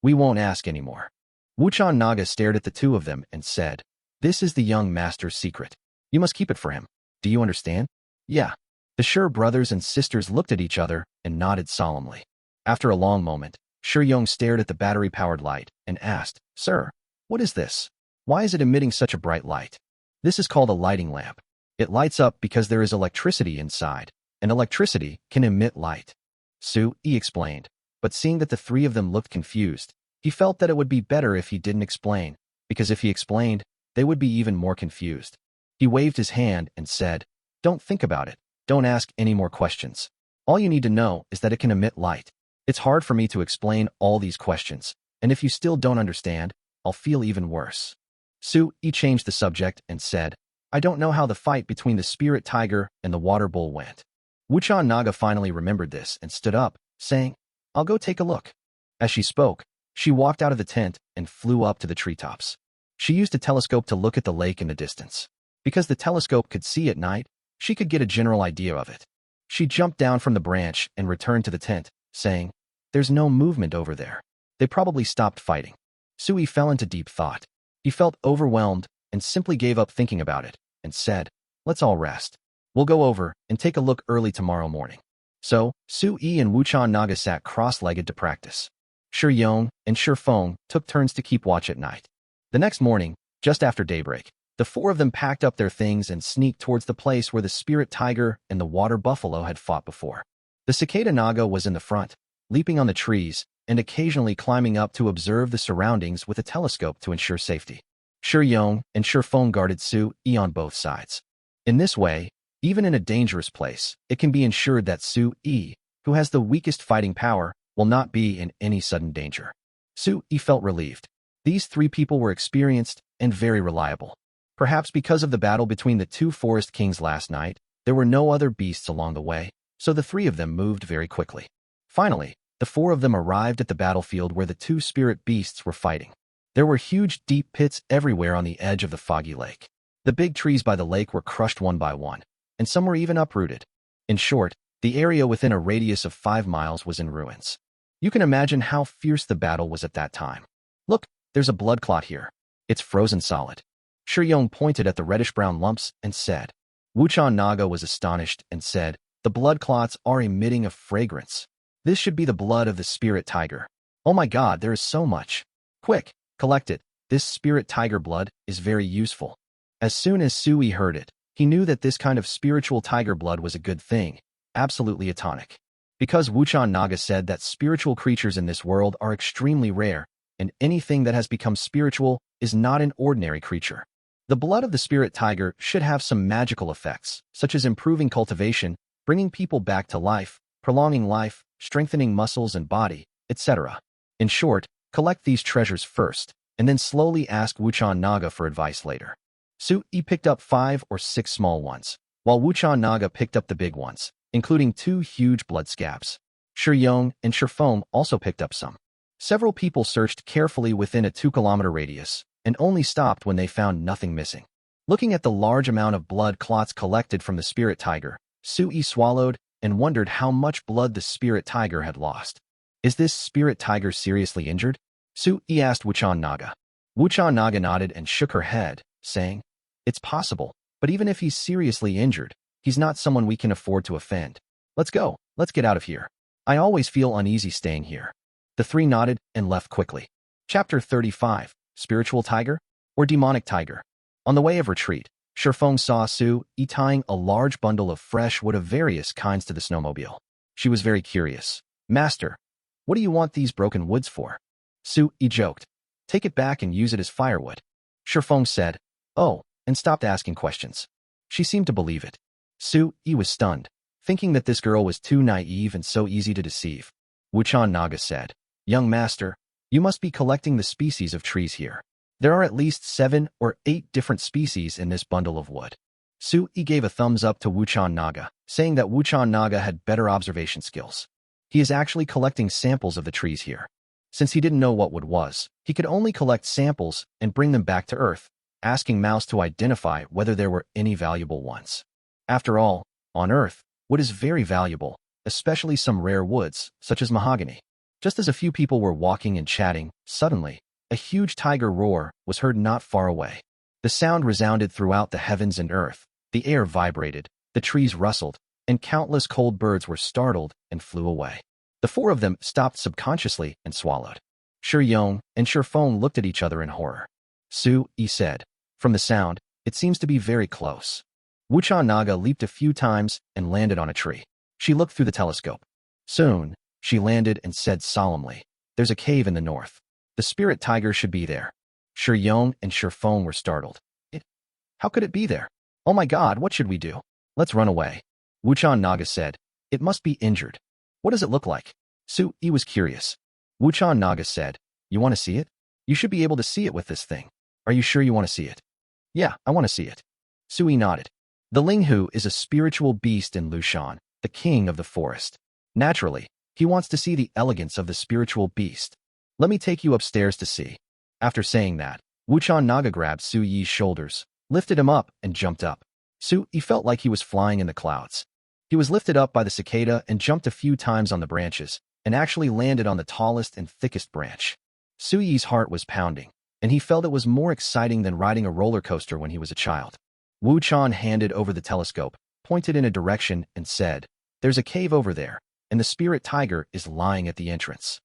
we won't ask anymore. Wuchan Naga stared at the 2 of them and said, this is the young master's secret. You must keep it for him. Do you understand? Yeah. The Sure brothers and sisters looked at each other and nodded solemnly. After a long moment, Shiyong stared at the battery-powered light and asked, Sir, what is this? Why is it emitting such a bright light? This is called a lighting lamp. It lights up because there is electricity inside, and electricity can emit light. Sui explained, but seeing that the 3 of them looked confused, he felt that it would be better if he didn't explain, because if he explained, they would be even more confused. He waved his hand and said, don't think about it. Don't ask any more questions. All you need to know is that it can emit light. It's hard for me to explain all these questions, and if you still don't understand, I'll feel even worse. Sui changed the subject and said, I don't know how the fight between the spirit tiger and the water bull went. Wuchan Naga finally remembered this and stood up, saying, I'll go take a look. As she spoke, she walked out of the tent and flew up to the treetops. She used a telescope to look at the lake in the distance. Because the telescope could see at night, she could get a general idea of it. She jumped down from the branch and returned to the tent, saying, There's no movement over there. They probably stopped fighting. Sui fell into deep thought. He felt overwhelmed and simply gave up thinking about it and said, Let's all rest. We'll go over and take a look early tomorrow morning. So, Sui and Wuchan Naga sat cross-legged to practice. Shiyong and Shifeng took turns to keep watch at night. The next morning, just after daybreak, The four of them packed up their things and sneaked towards the place where the spirit tiger and the water buffalo had fought before. The cicada naga was in the front, leaping on the trees and occasionally climbing up to observe the surroundings with a telescope to ensure safety. Shi Yong and Shi Feng guarded Su-yi on both sides. In this way, even in a dangerous place, it can be ensured that Su-yi, who has the weakest fighting power, will not be in any sudden danger. Su-yi felt relieved. These three people were experienced and very reliable. Perhaps because of the battle between the two forest kings last night, there were no other beasts along the way, so the three of them moved very quickly. Finally, the four of them arrived at the battlefield where the two spirit beasts were fighting. There were huge, deep pits everywhere on the edge of the foggy lake. The big trees by the lake were crushed one by one, and some were even uprooted. In short, the area within a radius of 5 miles was in ruins. You can imagine how fierce the battle was at that time. Look, there's a blood clot here. It's frozen solid. Shi Yong pointed at the reddish-brown lumps and said. Wuchan Naga was astonished and said, the blood clots are emitting a fragrance. This should be the blood of the spirit tiger. Oh my god, there is so much. Quick, collect it. This spirit tiger blood is very useful. As soon as Sui heard it, he knew that this kind of spiritual tiger blood was a good thing, absolutely a tonic. Because Wuchan Naga said that spiritual creatures in this world are extremely rare, and anything that has become spiritual is not an ordinary creature. The blood of the spirit tiger should have some magical effects, such as improving cultivation, bringing people back to life, prolonging life, strengthening muscles and body, etc. In short, collect these treasures first, and then slowly ask Wuchan Naga for advice later. Su-yi picked up 5 or 6 small ones, while Wuchan Naga picked up the big ones, including 2 huge blood scabs. Shi Yong and Shi Feng also picked up some. Several people searched carefully within a 2-kilometer radius, and only stopped when they found nothing missing. Looking at the large amount of blood clots collected from the spirit tiger, Su-yi swallowed and wondered how much blood the spirit tiger had lost. Is this spirit tiger seriously injured? Su-yi asked Wuchan Naga. Wuchan Naga nodded and shook her head, saying, it's possible, but even if he's seriously injured, he's not someone we can afford to offend. Let's go, let's get out of here. I always feel uneasy staying here. The three nodded and left quickly. Chapter 35, Spiritual Tiger or Demonic Tiger? On the way of retreat, Shi Feng saw Su-yi tying a large bundle of fresh wood of various kinds to the snowmobile. She was very curious. Master, what do you want these broken woods for? Su-yi joked. Take it back and use it as firewood. Shi Feng said, oh, and stopped asking questions. She seemed to believe it. Su-yi was stunned, thinking that this girl was too naive and so easy to deceive. Wuchan Naga said, young master, you must be collecting the species of trees here. There are at least 7 or 8 different species in this bundle of wood. Su-yi gave a thumbs up to Wuchan Naga, saying that Wuchan Naga had better observation skills. He is actually collecting samples of the trees here. Since he didn't know what wood was, he could only collect samples and bring them back to Earth, asking Mouse to identify whether there were any valuable ones. After all, on Earth, wood is very valuable, especially some rare woods, such as mahogany. Just as a few people were walking and chatting, suddenly, a huge tiger roar was heard not far away. The sound resounded throughout the heavens and earth, the air vibrated, the trees rustled, and countless cold birds were startled and flew away. The 4 of them stopped subconsciously and swallowed. Shi Yong and Shi Feng looked at each other in horror. Su-yi said, from the sound, it seems to be very close. Wuchan Naga leaped a few times and landed on a tree. She looked through the telescope. Soon, she landed and said solemnly, there's a cave in the north. The spirit tiger should be there. Shi Yong and Shi Feng were startled. How could it be there? Oh my god, what should we do? Let's run away. Wuchan Naga said, it must be injured. What does it look like? Su-yi was curious. Wuchan Naga said, you want to see it? You should be able to see it with this thing. Are you sure you want to see it? Yeah, I want to see it. Su-yi nodded. The Linghu is a spiritual beast in Lushan, the king of the forest. Naturally, he wants to see the elegance of the spiritual beast. Let me take you upstairs to see. After saying that, Wuchan Naga grabbed Su-yi's shoulders, lifted him up, and jumped up. Su-yi felt like he was flying in the clouds. He was lifted up by the cicada and jumped a few times on the branches, and actually landed on the tallest and thickest branch. Su-yi's heart was pounding, and he felt it was more exciting than riding a roller coaster when he was a child. Wuchan handed over the telescope, pointed in a direction, and said, there's a cave over there, and the spirit tiger is lying at the entrance.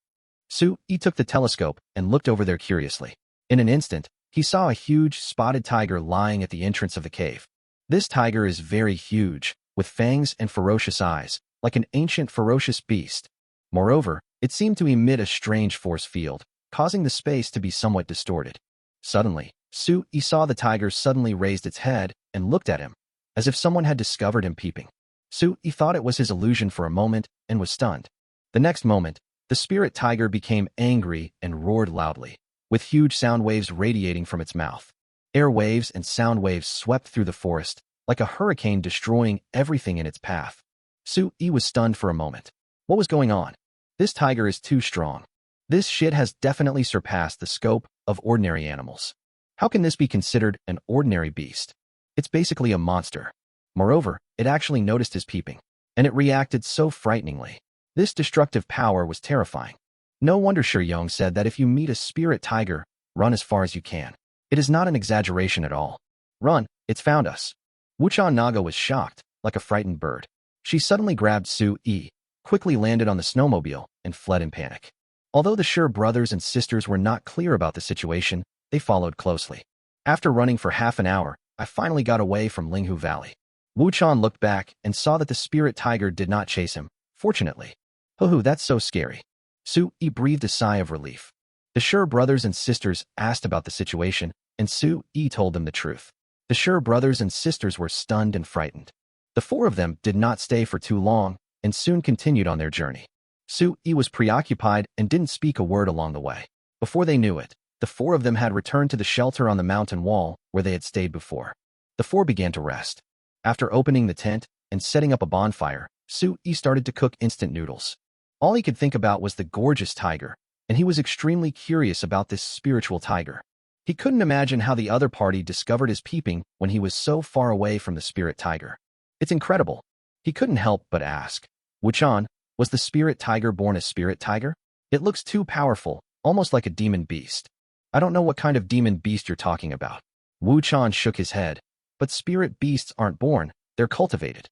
Su-yi took the telescope and looked over there curiously. In an instant, He saw a huge, spotted tiger lying at the entrance of the cave. This tiger is very huge, with fangs and ferocious eyes, like an ancient ferocious beast. Moreover, it seemed to emit a strange force field, causing the space to be somewhat distorted. Suddenly, Su-yi saw the tiger suddenly raised its head and looked at him, as if someone had discovered him peeping. Su-yi thought it was his illusion for a moment and was stunned. The next moment, the spirit tiger became angry and roared loudly, with huge sound waves radiating from its mouth. Air waves and sound waves swept through the forest, like a hurricane destroying everything in its path. Su-yi was stunned for a moment. What was going on? This tiger is too strong. This shit has definitely surpassed the scope of ordinary animals. How can this be considered an ordinary beast? It's basically a monster. Moreover, it actually noticed his peeping, and it reacted so frighteningly. This destructive power was terrifying. No wonder Shi Yong said that if you meet a spirit tiger, run as far as you can. It is not an exaggeration at all. Run, it's found us. Wuchan Naga was shocked, like a frightened bird. She suddenly grabbed Su-yi, quickly landed on the snowmobile, and fled in panic. Although the Shi brothers and sisters were not clear about the situation, they followed closely. After running for half an hour, I finally got away from Linghu Valley. Wuchan looked back and saw that the spirit tiger did not chase him, fortunately. Hoo-hoo, that's so scary. Su-yi breathed a sigh of relief. The Shi brothers and sisters asked about the situation, and Su-yi told them the truth. The Shi brothers and sisters were stunned and frightened. The four of them did not stay for too long and soon continued on their journey. Su-yi was preoccupied and didn't speak a word along the way. Before they knew it, the four of them had returned to the shelter on the mountain wall where they had stayed before. The four began to rest. After opening the tent and setting up a bonfire, Su-yi started to cook instant noodles. All he could think about was the gorgeous tiger, and he was extremely curious about this spiritual tiger. He couldn't imagine how the other party discovered his peeping when he was so far away from the spirit tiger. It's incredible. He couldn't help but ask, Wuchan, was the spirit tiger born a spirit tiger? It looks too powerful, almost like a demon beast. I don't know what kind of demon beast you're talking about. Wuchan shook his head. But spirit beasts aren't born, they're cultivated.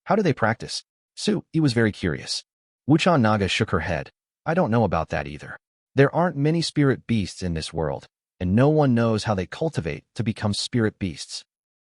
How do they practice? Su-yi was very curious. Wuchan Naga shook her head. I don't know about that either. There aren't many spirit beasts in this world, and no one knows how they cultivate to become spirit beasts.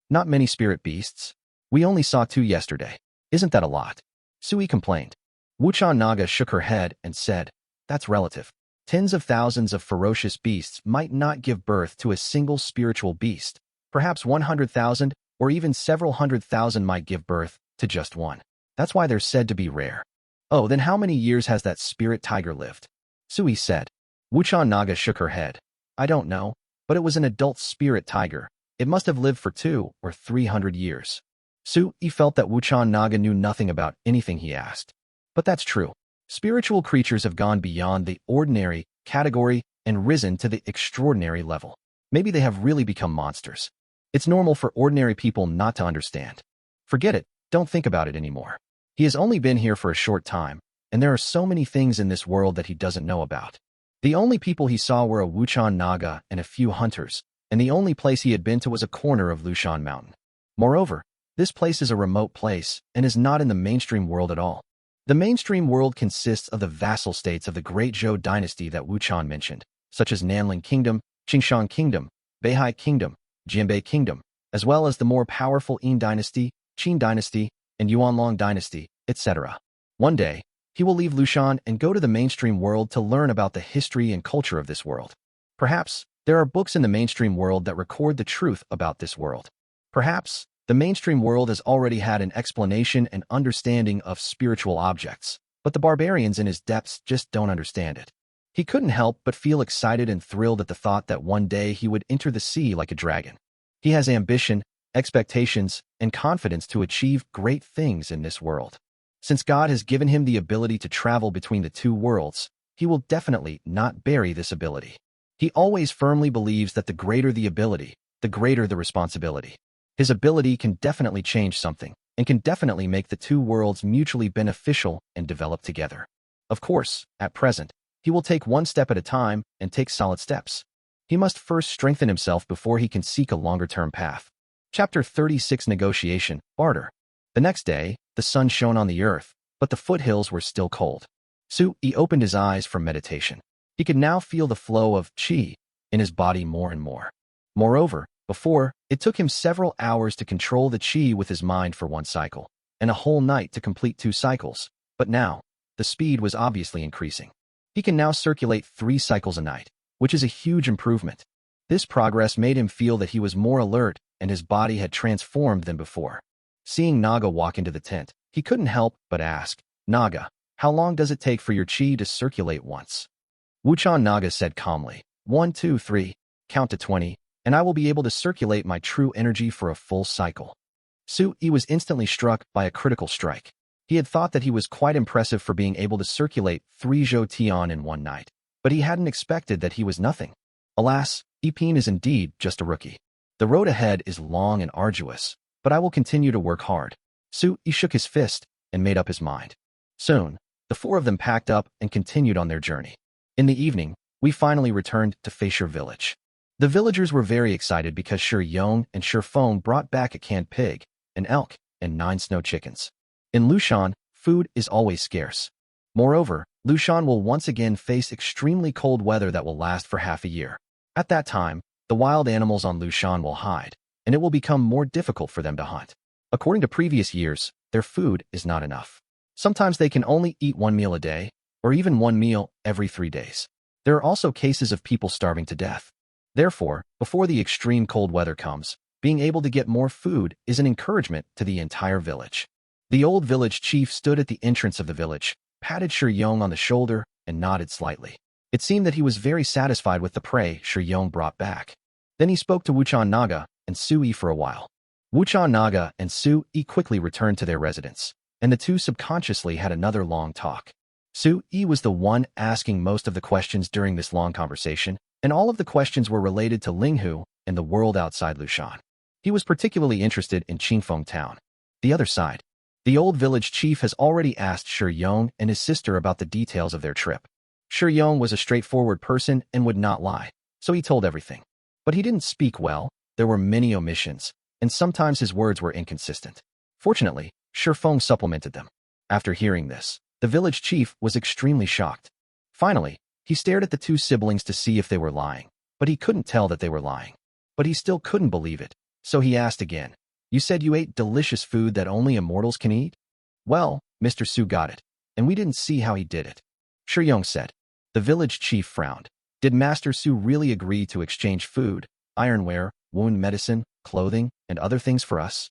Not many spirit beasts. We only saw 2 yesterday. Isn't that a lot? Su-yi complained. Wuchan Naga shook her head and said, that's relative. Tens of thousands of ferocious beasts might not give birth to a single spiritual beast. Perhaps 100,000 or even several 100,000 might give birth to just one. That's why they're said to be rare. Oh, then how many years has that spirit tiger lived? Su-yi said. Wuchan Naga shook her head. I don't know, but it was an adult spirit tiger. It must have lived for 200 or 300 years. Su-yi felt that Wuchan Naga knew nothing about anything he asked. But that's true. Spiritual creatures have gone beyond the ordinary category and risen to the extraordinary level. Maybe they have really become monsters. It's normal for ordinary people not to understand. Forget it, don't think about it anymore. He has only been here for a short time, and there are so many things in this world that he doesn't know about. The only people he saw were a Wuchan Naga and a few hunters, and the only place he had been to was a corner of Lushan Mountain. Moreover, this place is a remote place and is not in the mainstream world at all. The mainstream world consists of the vassal states of the great Zhou dynasty that Wuchan mentioned, such as Nanling Kingdom, Qingshan Kingdom, Beihai Kingdom, Jianbei Kingdom, as well as the more powerful Yin Dynasty, Qin Dynasty, and Yuanlong Dynasty, etc. One day, he will leave Lushan and go to the mainstream world to learn about the history and culture of this world. Perhaps, there are books in the mainstream world that record the truth about this world. Perhaps, the mainstream world has already had an explanation and understanding of spiritual objects, but the barbarians in his depths just don't understand it. He couldn't help but feel excited and thrilled at the thought that one day he would enter the sea like a dragon. He has ambition, expectations, and confidence to achieve great things in this world. Since God has given him the ability to travel between the 2 worlds, he will definitely not bury this ability. He always firmly believes that the greater the ability, the greater the responsibility. His ability can definitely change something, and can definitely make the 2 worlds mutually beneficial and develop together. Of course, at present, he will take one step at a time and take solid steps. He must first strengthen himself before he can seek a longer-term path. Chapter 36 Negotiation, Barter. The next day, the sun shone on the earth, but the foothills were still cold. Su-yi opened his eyes from meditation. He could now feel the flow of qi, in his body more and more. Moreover, before, it took him several hours to control the qi with his mind for one cycle, and a whole night to complete 2 cycles, but now, the speed was obviously increasing. He can now circulate 3 cycles a night, which is a huge improvement. This progress made him feel that he was more alert and his body had transformed than before. Seeing Naga walk into the tent, he couldn't help but ask, "Naga, how long does it take for your qi to circulate once?" Wuchan Naga said calmly, 1, 2, 3, count to 20, and I will be able to circulate my true energy for a full cycle. Su-yi was instantly struck by a critical strike. He had thought that he was quite impressive for being able to circulate 3 zhou tian in one night, but he hadn't expected that he was nothing. Alas, Ipin is indeed just a rookie. The road ahead is long and arduous, but I will continue to work hard. Su-yi shook his fist and made up his mind. Soon, the 4 of them packed up and continued on their journey. In the evening, we finally returned to Feisher village. The villagers were very excited because Shi Yong and Shi Feng brought back a canned pig, an elk, and 9 snow chickens. In Lushan, food is always scarce. Moreover, Lushan will once again face extremely cold weather that will last for half a year. At that time, the wild animals on Lushan will hide, and it will become more difficult for them to hunt. According to previous years, their food is not enough. Sometimes they can only eat 1 meal a day, or even 1 meal every 3 days. There are also cases of people starving to death. Therefore, before the extreme cold weather comes, being able to get more food is an encouragement to the entire village. The old village chief stood at the entrance of the village, patted Shi Yong on the shoulder, and nodded slightly. It seemed that he was very satisfied with the prey Shi Yong brought back. Then he spoke to Wuchan Naga and Su-yi for a while. Wuchan Naga and Su-yi quickly returned to their residence, and the two subconsciously had another long talk. Su-yi was the one asking most of the questions during this long conversation, and all of the questions were related to Linghu and the world outside Lushan. He was particularly interested in Qingfeng town. The other side. The old village chief has already asked Shi Yong and his sister about the details of their trip. Shi Yong was a straightforward person and would not lie, so he told everything. But he didn't speak well, there were many omissions, and sometimes his words were inconsistent. Fortunately, Shi Feng supplemented them. After hearing this, the village chief was extremely shocked. Finally, he stared at the 2 siblings to see if they were lying, but he couldn't tell that they were lying. But he still couldn't believe it, so he asked again, "You said you ate delicious food that only immortals can eat?" "Well, Mr. Su got it, and we didn't see how he did it," Shi Yong said. The village chief frowned. Did Master Su really agree to exchange food, ironware, wound medicine, clothing, and other things for us?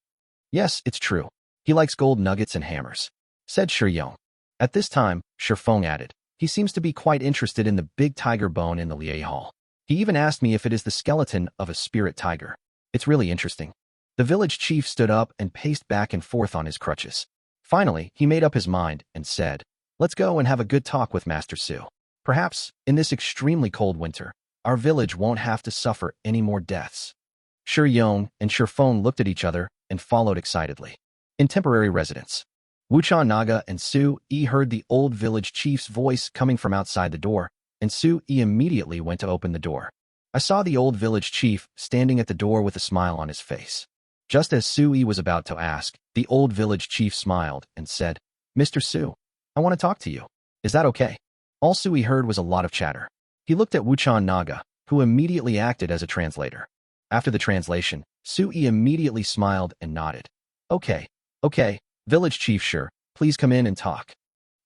"Yes, it's true. He likes gold nuggets and hammers," said Shi Yong. At this time, Shi Feng added, "He seems to be quite interested in the big tiger bone in the Liei Hall. He even asked me if it is the skeleton of a spirit tiger. It's really interesting." The village chief stood up and paced back and forth on his crutches. Finally, he made up his mind and said, "Let's go and have a good talk with Master Su. Perhaps, in this extremely cold winter, our village won't have to suffer any more deaths." Shi Yong and Shi Feng looked at each other and followed excitedly. In temporary residence, Wuchan Naga and Su-yi heard the old village chief's voice coming from outside the door, and Su-yi immediately went to open the door. I saw the old village chief standing at the door with a smile on his face. Just as Su-yi was about to ask, the old village chief smiled and said, "Mr. Su, I want to talk to you. Is that okay?" All Su-yi heard was a lot of chatter. He looked at Wuchan Naga, who immediately acted as a translator. After the translation, Su-yi immediately smiled and nodded. Okay, village chief, sure, please come in and talk."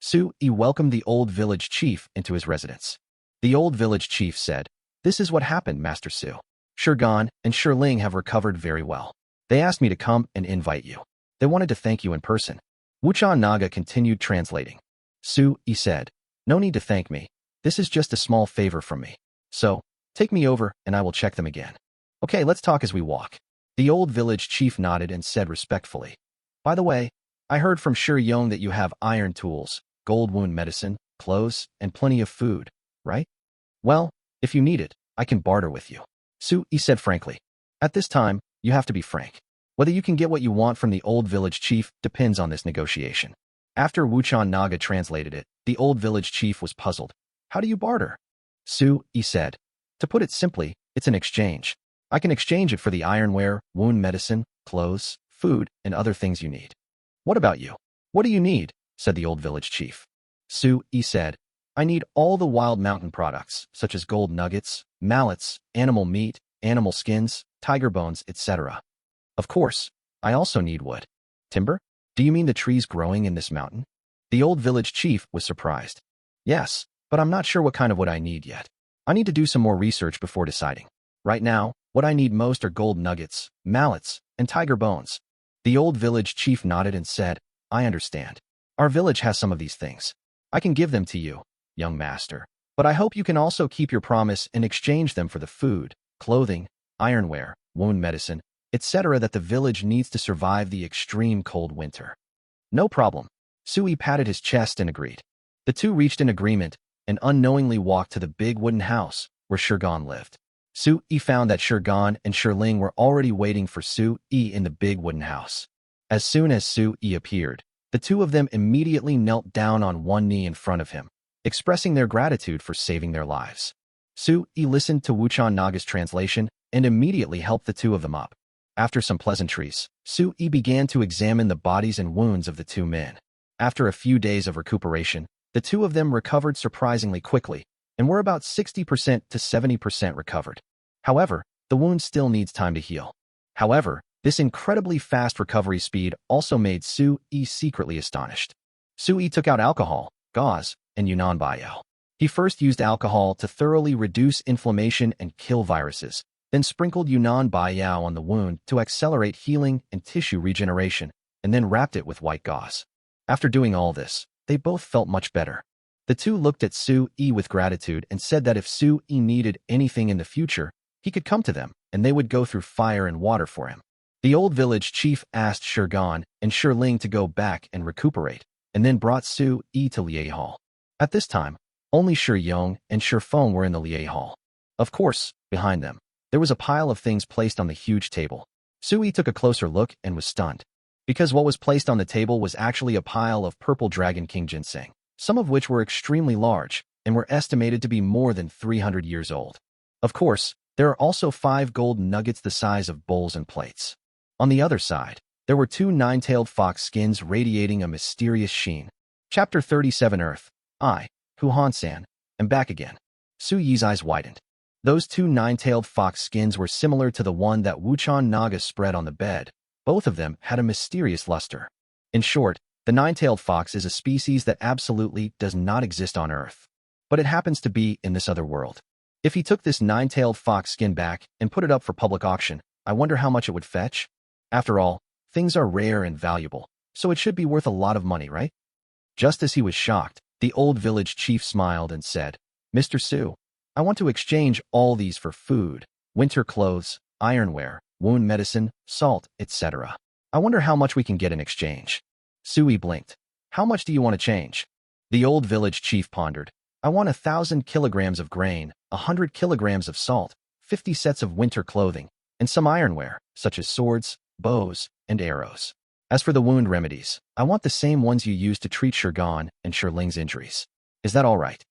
Su-yi welcomed the old village chief into his residence. The old village chief said, "This is what happened, Master Su. Shirgan and Shirling have recovered very well. They asked me to come and invite you. They wanted to thank you in person." Wuchan Naga continued translating. Su-yi said, "No need to thank me. This is just a small favor from me. So, take me over and I will check them again." "Okay, let's talk as we walk." The old village chief nodded and said respectfully, "By the way, I heard from Shi Yong that you have iron tools, gold wound medicine, clothes, and plenty of food, right? Well, if you need it, I can barter with you." Su-yi said frankly. At this time, you have to be frank. Whether you can get what you want from the old village chief depends on this negotiation. After Wuchan Naga translated it, the old village chief was puzzled. "How do you barter?" Su-yi said, "To put it simply, it's an exchange. I can exchange it for the ironware, wound medicine, clothes, food, and other things you need." "What about you? What do you need?" said the old village chief. Su-yi said, I need all the wild mountain products, such as gold nuggets, mallets, animal meat, animal skins, tiger bones, etc. Of course, I also need wood. Timber? Do you mean the trees growing in this mountain? The old village chief was surprised. Yes, but I'm not sure what kind of wood I need yet. I need to do some more research before deciding. Right now, what I need most are gold nuggets, mallets, and tiger bones. The old village chief nodded and said, I understand. Our village has some of these things. I can give them to you, young master. But I hope you can also keep your promise and exchange them for the food, clothing, ironware, wound medicine, etc. that the village needs to survive the extreme cold winter. No problem. Sui patted his chest and agreed. The two reached an agreement and unknowingly walked to the big wooden house where Shurgan lived. Sui found that Shurgan and Shirling were already waiting for Sui in the big wooden house. As soon as Sui appeared, the two of them immediately knelt down on one knee in front of him, expressing their gratitude for saving their lives. Sui listened to Wuchan Naga's translation and immediately helped the two of them up. After some pleasantries, Sui began to examine the bodies and wounds of the two men. After a few days of recuperation, the two of them recovered surprisingly quickly and were about 60% to 70% recovered. However, the wound still needs time to heal. However, this incredibly fast recovery speed also made Sui secretly astonished. Sui took out alcohol, gauze, and Yunnan Baiyao. He first used alcohol to thoroughly reduce inflammation and kill viruses, then sprinkled Yunnan Baiyao on the wound to accelerate healing and tissue regeneration, and then wrapped it with white gauze. After doing all this, they both felt much better. The two looked at Sui with gratitude and said that if Sui needed anything in the future, he could come to them, and they would go through fire and water for him. The old village chief asked Shurgan and Shirling to go back and recuperate, and then brought Sui to Liei Hall. At this time, only Shiyong and Shifeng were in the Liei Hall. Of course, behind them, there was a pile of things placed on the huge table. Sui took a closer look and was stunned, because what was placed on the table was actually a pile of purple Dragon King ginseng, some of which were extremely large and were estimated to be more than 300 years old. Of course, there are also 5 gold nuggets the size of bowls and plates. On the other side, there were 2 nine-tailed fox skins radiating a mysterious sheen. Chapter 37 Earth, I, Huhan-san, am back again. Sui's eyes widened. Those 2 nine-tailed fox skins were similar to the one that Wuchan Naga spread on the bed. Both of them had a mysterious luster. In short, the nine-tailed fox is a species that absolutely does not exist on Earth, but it happens to be in this other world. If he took this nine-tailed fox skin back and put it up for public auction, I wonder how much it would fetch? After all, things are rare and valuable, so it should be worth a lot of money, right? Just as he was shocked, the old village chief smiled and said, Mr. Sui, I want to exchange all these for food, winter clothes, ironware, wound medicine, salt, etc. I wonder how much we can get in exchange. Sui blinked. How much do you want to change? The old village chief pondered. I want 1,000 kilograms of grain, 100 kilograms of salt, 50 sets of winter clothing, and some ironware, such as swords, bows, and arrows. As for the wound remedies, I want the same ones you used to treat Shurgan and Shirling's injuries. Is that all right?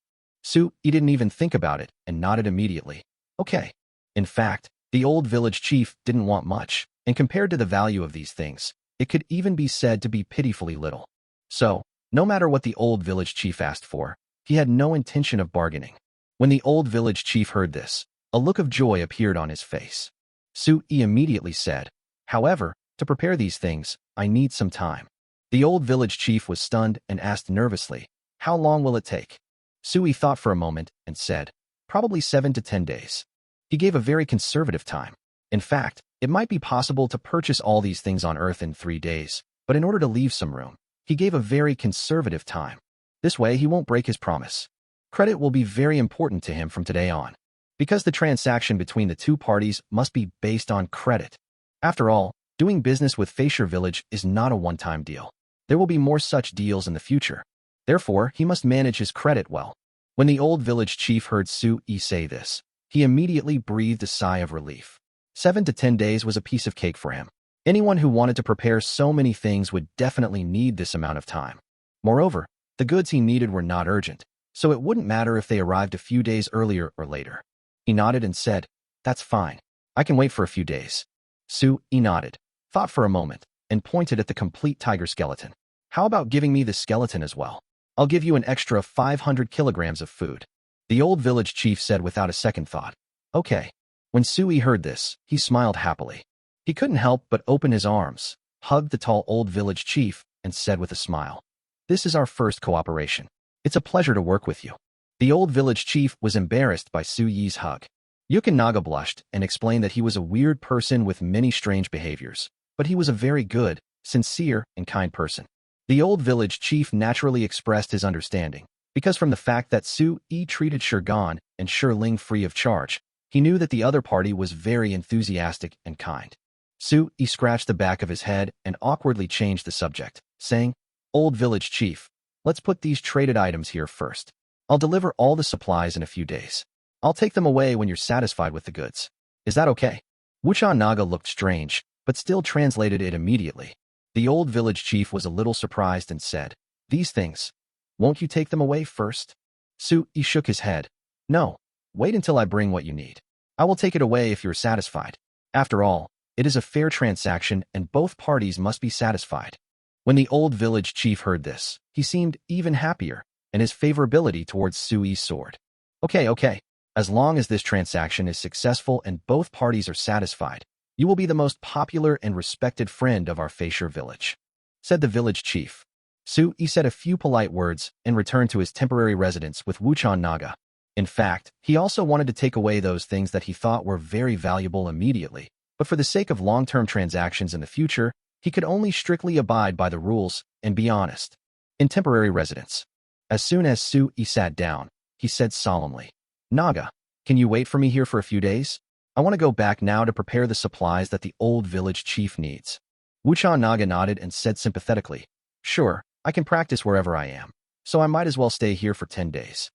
Sui didn't even think about it and nodded immediately. Okay. In fact, the old village chief didn't want much, and compared to the value of these things, it could even be said to be pitifully little. So, no matter what the old village chief asked for, he had no intention of bargaining. When the old village chief heard this, a look of joy appeared on his face. Sui immediately said, However, to prepare these things, I need some time. The old village chief was stunned and asked nervously, How long will it take? Sui thought for a moment and said, Probably 7 to 10 days. He gave a very conservative time. In fact, it might be possible to purchase all these things on Earth in 3 days, but in order to leave some room, he gave a very conservative time. This way he won't break his promise. Credit will be very important to him from today on, because the transaction between the two parties must be based on credit. After all, doing business with Facier Village is not a one-time deal. There will be more such deals in the future. Therefore, he must manage his credit well. When the old village chief heard Sui say this, he immediately breathed a sigh of relief. 7 to 10 days was a piece of cake for him. Anyone who wanted to prepare so many things would definitely need this amount of time. Moreover, the goods he needed were not urgent, so it wouldn't matter if they arrived a few days earlier or later. He nodded and said, That's fine. I can wait for a few days. Sui nodded, thought for a moment, and pointed at the complete tiger skeleton. How about giving me the skeleton as well? I'll give you an extra 500 kilograms of food. The old village chief said without a second thought. Okay. When Sui heard this, he smiled happily. He couldn't help but open his arms, hugged the tall old village chief, and said with a smile, "This is our first cooperation. It's a pleasure to work with you." The old village chief was embarrassed by Su Yi's hug. Yukin Naga blushed and explained that he was a weird person with many strange behaviors, but he was a very good, sincere, and kind person. The old village chief naturally expressed his understanding, because from the fact that Su Yi treated Shurgan and Ling free of charge, he knew that the other party was very enthusiastic and kind. Su Yi scratched the back of his head and awkwardly changed the subject, saying, "Old village chief, let's put these traded items here first. I'll deliver all the supplies in a few days. I'll take them away when you're satisfied with the goods. Is that okay?" Wuchan Naga looked strange, but still translated it immediately. The old village chief was a little surprised and said, "These things, won't you take them away first?" Su Yi shook his head. "No, wait until I bring what you need. I will take it away if you're satisfied. After all, it is a fair transaction and both parties must be satisfied." When the old village chief heard this, he seemed even happier, and his favorability towards Su Yi soared. Okay. As long as this transaction is successful and both parties are satisfied, you will be the most popular and respected friend of our Feisher village," said the village chief. Su Yi said a few polite words and returned to his temporary residence with Wuchan Naga. In fact, he also wanted to take away those things that he thought were very valuable immediately, but for the sake of long-term transactions in the future, he could only strictly abide by the rules and be honest. In temporary residence. As soon as Su Yi sat down, he said solemnly, "Naga, can you wait for me here for a few days? I want to go back now to prepare the supplies that the old village chief needs." Wuchan Naga nodded and said sympathetically, "Sure, I can practice wherever I am, so I might as well stay here for 10 days.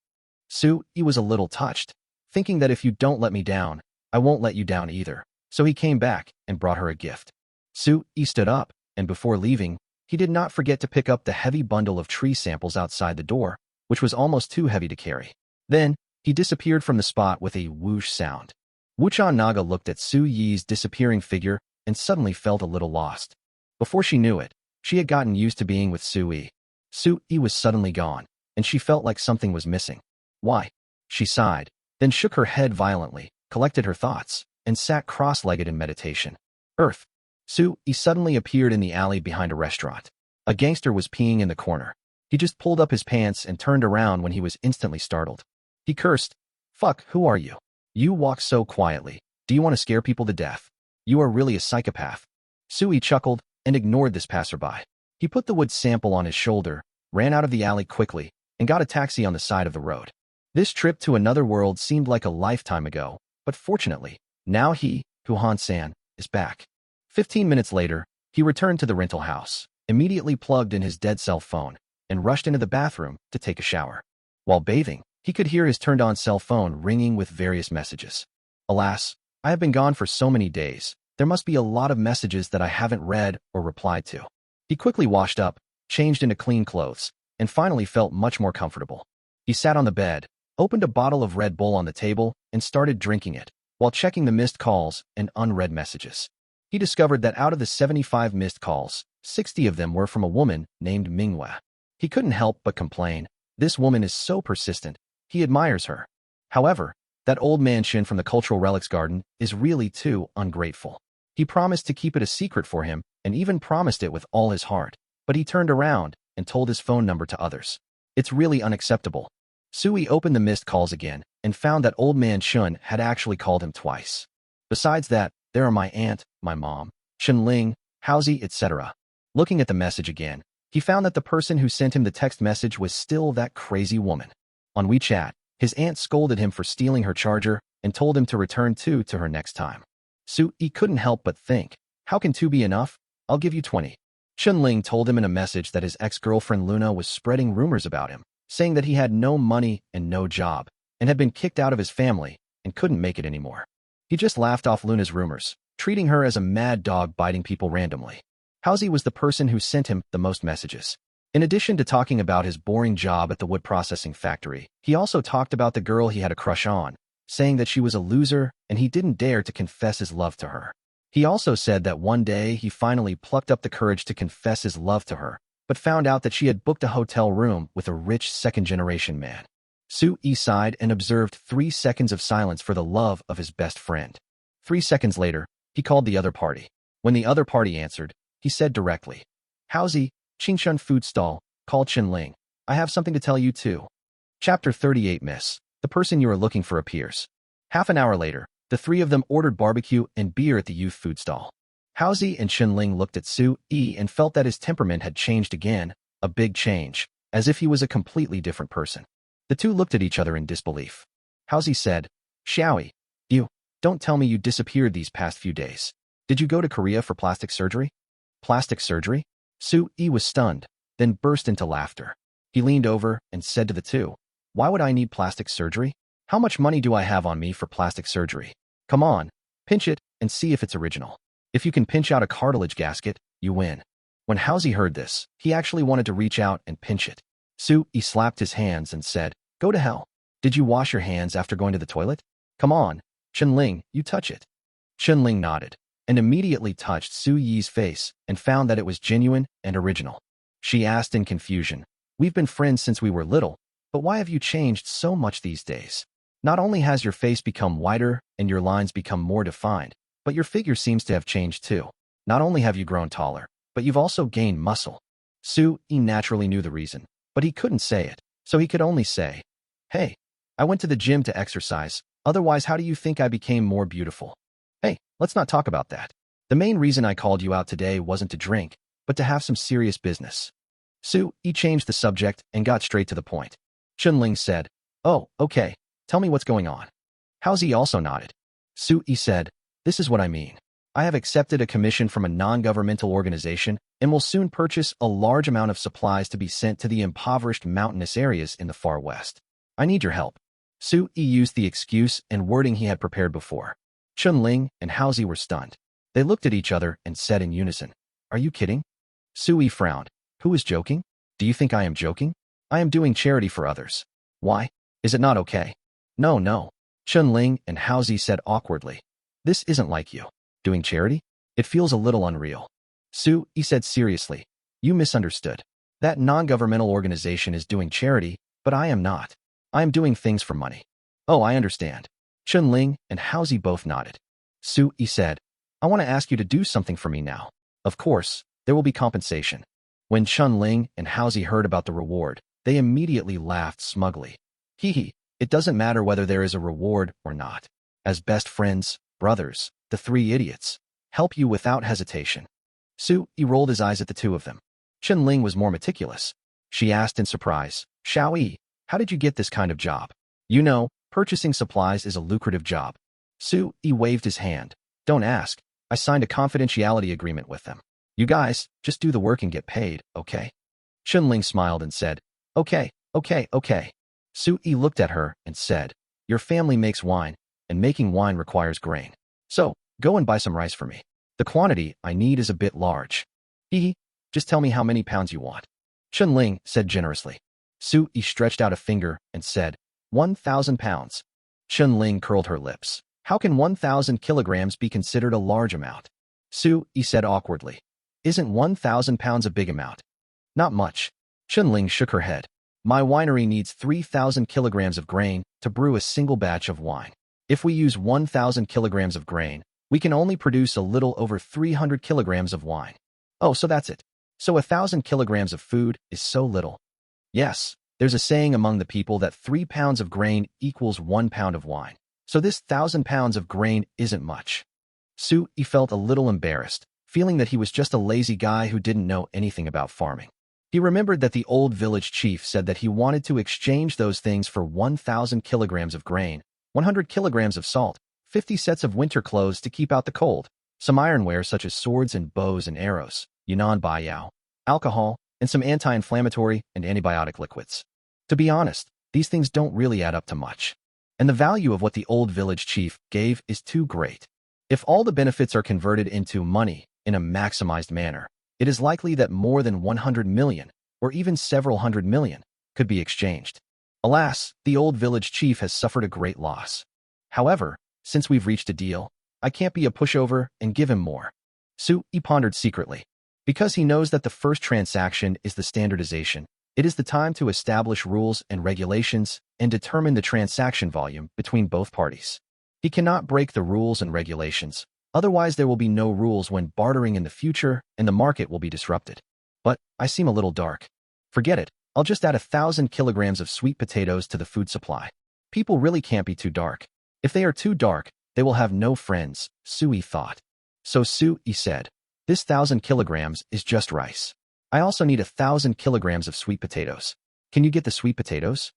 Su Yi was a little touched, thinking that if you don't let me down, I won't let you down either, so he came back and brought her a gift. Su Yi stood up, and before leaving, he did not forget to pick up the heavy bundle of tree samples outside the door, which was almost too heavy to carry. Then, he disappeared from the spot with a whoosh sound. Wuchan Naga looked at Su Yi's disappearing figure and suddenly felt a little lost. Before she knew it, she had gotten used to being with Su Yi. Su Yi was suddenly gone, and she felt like something was missing. Why? She sighed, then shook her head violently, collected her thoughts, and sat cross-legged in meditation. Earth. Su Yi suddenly appeared in the alley behind a restaurant. A gangster was peeing in the corner. He just pulled up his pants and turned around when he was instantly startled. He cursed, "Fuck, who are you? You walk so quietly. Do you want to scare people to death? You are really a psychopath." Su Yi chuckled and ignored this passerby. He put the wood sample on his shoulder, ran out of the alley quickly, and got a taxi on the side of the road. This trip to another world seemed like a lifetime ago, but fortunately, now he, Huhan-san, is back. 15 minutes later, he returned to the rental house, immediately plugged in his dead cell phone, and rushed into the bathroom to take a shower. While bathing, he could hear his turned-on cell phone ringing with various messages. "Alas, I have been gone for so many days. There must be a lot of messages that I haven't read or replied to." He quickly washed up, changed into clean clothes, and finally felt much more comfortable. He sat on the bed, opened a bottle of Red Bull on the table, and started drinking it, while checking the missed calls and unread messages. He discovered that out of the 75 missed calls, 60 of them were from a woman named Manhwa. He couldn't help but complain, "This woman is so persistent. He admires her." However, that old man Shin from the Cultural Relics Garden is really too ungrateful. He promised to keep it a secret for him and even promised it with all his heart, but he turned around and told his phone number to others. It's really unacceptable. Sui opened the missed calls again and found that old man Shun had actually called him twice. Besides that, there are my aunt, my mom, Shen Ling, Hausi, etc. Looking at the message again, he found that the person who sent him the text message was still that crazy woman. On WeChat, his aunt scolded him for stealing her charger and told him to return two to her next time. Sui couldn't help but think, how can two be enough? I'll give you 20. Shen Ling told him in a message that his ex-girlfriend Luna was spreading rumors about him, saying that he had no money and no job, and had been kicked out of his family and couldn't make it anymore. He just laughed off Luna's rumors, treating her as a mad dog biting people randomly. Hausi was the person who sent him the most messages. In addition to talking about his boring job at the wood processing factory, he also talked about the girl he had a crush on, saying that she was a loser and he didn't dare to confess his love to her. He also said that one day he finally plucked up the courage to confess his love to her, but found out that she had booked a hotel room with a rich second-generation man. Soo-yi sighed and observed 3 seconds of silence for the love of his best friend. 3 seconds later, he called the other party. When the other party answered, he said directly, "Howzy, Qingshun food stall, call Ling. I have something to tell you too." Chapter 38 Miss. The person you are looking for appears. Half an hour later, the 3 of them ordered barbecue and beer at the youth food stall. Howzy and Ling looked at Soo-yi and felt that his temperament had changed again, a big change, as if he was a completely different person. The 2 looked at each other in disbelief. Howzy said, "Xiaoyi, you, don't tell me you disappeared these past few days. Did you go to Korea for plastic surgery?" "Plastic surgery?" Soo-yi was stunned, then burst into laughter. He leaned over and said to the 2, "Why would I need plastic surgery? How much money do I have on me for plastic surgery? Come on, pinch it and see if it's original. If you can pinch out a cartilage gasket, you win." When Howzy heard this, he actually wanted to reach out and pinch it. Soo-yi slapped his hands and said, "Go to hell. Did you wash your hands after going to the toilet? Come on, Ling, you touch it." Ling nodded, and immediately touched Soo-yi's face and found that it was genuine and original. She asked in confusion, "We've been friends since we were little, but why have you changed so much these days? Not only has your face become wider and your lines become more defined, but your figure seems to have changed too. Not only have you grown taller, but you've also gained muscle." Soo-yi naturally knew the reason, but he couldn't say it, so he could only say, "Hey, I went to the gym to exercise, otherwise how do you think I became more beautiful? Hey, let's not talk about that. The main reason I called you out today wasn't to drink, but to have some serious business." Soo-yi changed the subject and got straight to the point. Ling said, "Oh, okay, tell me what's going on." Howzy also nodded. Soo-yi said, "This is what I mean. I have accepted a commission from a non-governmental organization and will soon purchase a large amount of supplies to be sent to the impoverished mountainous areas in the far west. I need your help." Soo-yi used the excuse and wording he had prepared before. Ling and Howzy were stunned. They looked at each other and said in unison, "Are you kidding?" Soo-yi frowned. "Who is joking? Do you think I am joking? I am doing charity for others. Why? Is it not okay?" No. Ling and Howzy said awkwardly, "This isn't like you. Doing charity? It feels a little unreal." Soo-yi said seriously, "You misunderstood. That non-governmental organization is doing charity, but I am not. I am doing things for money." "Oh, I understand." Ling and Howzy both nodded. Soo-yi said, "I want to ask you to do something for me now. Of course, there will be compensation." When Ling and Howzy heard about the reward, they immediately laughed smugly. Hee, it doesn't matter whether there is a reward or not. As best friends, brothers, the 3 idiots help you without hesitation. Soo-yi rolled his eyes at the 2 of them. Ling was more meticulous. She asked in surprise, "Xiaoyi, how did you get this kind of job?" "You know, purchasing supplies is a lucrative job." Soo-yi waved his hand. "Don't ask. I signed a confidentiality agreement with them. You guys, just do the work and get paid, okay?" Ling smiled and said, Okay. Soo-yi looked at her and said, "Your family makes wine, and making wine requires grain. So, go and buy some rice for me. The quantity I need is a bit large. Just tell me how many pounds you want." Ling said generously. Soo-yi stretched out a finger and said, 1,000 pounds. Ling curled her lips. "How can 1,000 kilograms be considered a large amount?" Soo-yi said awkwardly, "Isn't 1,000 pounds a big amount?" "Not much." Ling shook her head. "My winery needs 3,000 kilograms of grain to brew a single batch of wine. If we use 1,000 kilograms of grain, we can only produce a little over 300 kilograms of wine." "Oh, so that's it. So 1,000 kilograms of food is so little." "Yes, there's a saying among the people that 3 pounds of grain equals 1 pound of wine. So this 1,000 pounds of grain isn't much." Soo-yi felt a little embarrassed, feeling that he was just a lazy guy who didn't know anything about farming. He remembered that the old village chief said that he wanted to exchange those things for 1,000 kilograms of grain, 100 kilograms of salt, 50 sets of winter clothes to keep out the cold, some ironware such as swords and bows and arrows, Yunnan Baiyao, alcohol, and some anti-inflammatory and antibiotic liquids. To be honest, these things don't really add up to much. And the value of what the old village chief gave is too great. If all the benefits are converted into money in a maximized manner, it is likely that more than 100 million, or even several hundred million, could be exchanged. Alas, the old village chief has suffered a great loss. However, since we've reached a deal, I can't be a pushover and give him more. Soo-yi pondered secretly. Because he knows that the first transaction is the standardization, it is the time to establish rules and regulations and determine the transaction volume between both parties. He cannot break the rules and regulations, otherwise there will be no rules when bartering in the future and the market will be disrupted. But I seem a little dark. Forget it, I'll just add 1,000 kilograms of sweet potatoes to the food supply. People really can't be too dark. If they are too dark, they will have no friends, Sui thought. So Sui said, this 1,000 kilograms is just rice. I also need 1,000 kilograms of sweet potatoes. Can you get the sweet potatoes?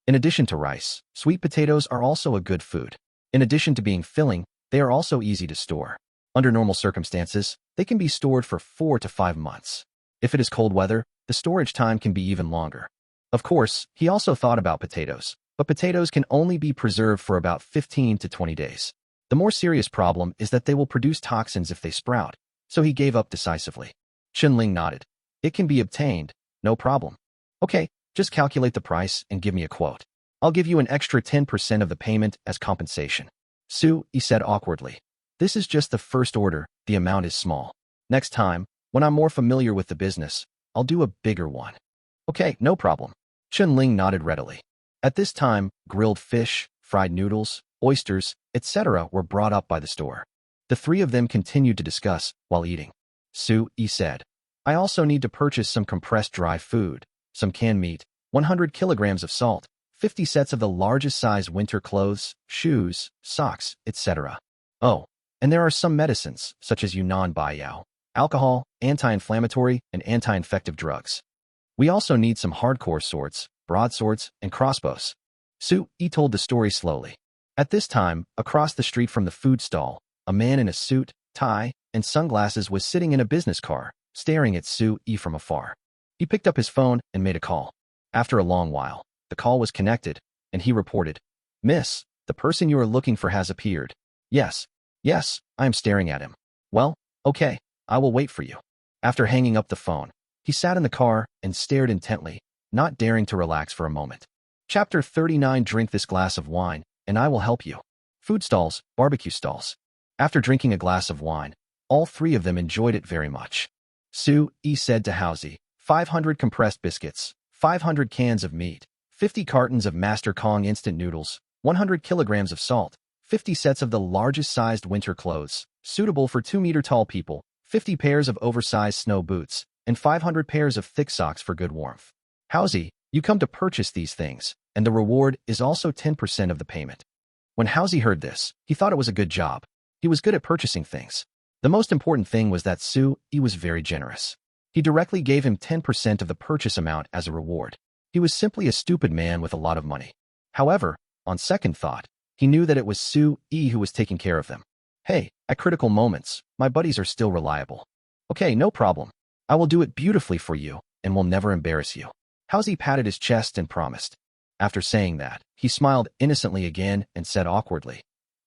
In addition to rice, sweet potatoes are also a good food. In addition to being filling, they are also easy to store. Under normal circumstances, they can be stored for 4 to 5 months. If it is cold weather, the storage time can be even longer. Of course, he also thought about potatoes, but potatoes can only be preserved for about 15 to 20 days. The more serious problem is that they will produce toxins if they sprout, so he gave up decisively. Qinling nodded. It can be obtained, no problem. Okay, just calculate the price and give me a quote. I'll give you an extra 10% of the payment as compensation. Sui said awkwardly. This is just the first order, the amount is small. Next time, when I'm more familiar with the business, I'll do a bigger one. Okay, no problem. Qinling nodded readily. At this time, grilled fish, fried noodles, oysters, etc. were brought up by the store. The three of them continued to discuss while eating. Sui said, I also need to purchase some compressed dry food, some canned meat, 100 kilograms of salt, 50 sets of the largest size winter clothes, shoes, socks, etc. Oh, and there are some medicines, such as Yunnan Baiyao, alcohol, anti-inflammatory, and anti-infective drugs. We also need some hardcore swords, broadswords, and crossbows. Sui told the story slowly. At this time, across the street from the food stall, a man in a suit, tie, and sunglasses was sitting in a business car, staring at Sui from afar. He picked up his phone and made a call. After a long while, the call was connected, and he reported, Miss, the person you are looking for has appeared. Yes, I am staring at him. Well, okay, I will wait for you. After hanging up the phone, he sat in the car and stared intently, not daring to relax for a moment. Chapter 39. Drink this glass of wine, and I will help you. Food stalls, barbecue stalls. After drinking a glass of wine, all three of them enjoyed it very much. Sui said to Hausi, 500 compressed biscuits, 500 cans of meat, 50 cartons of Master Kong instant noodles, 100 kilograms of salt, 50 sets of the largest sized winter clothes, suitable for 2-meter-tall people, 50 pairs of oversized snow boots, and 500 pairs of thick socks for good warmth. Hausi, you come to purchase these things, and the reward is also 10% of the payment. When Hausi heard this, he thought it was a good job. He was good at purchasing things. The most important thing was that Sui was very generous. He directly gave him 10% of the purchase amount as a reward. He was simply a stupid man with a lot of money. However, on second thought, he knew that it was Sui who was taking care of them. Hey, at critical moments, my buddies are still reliable. Okay, no problem. I will do it beautifully for you and will never embarrass you. Hausi patted his chest and promised. After saying that, he smiled innocently again and said awkwardly,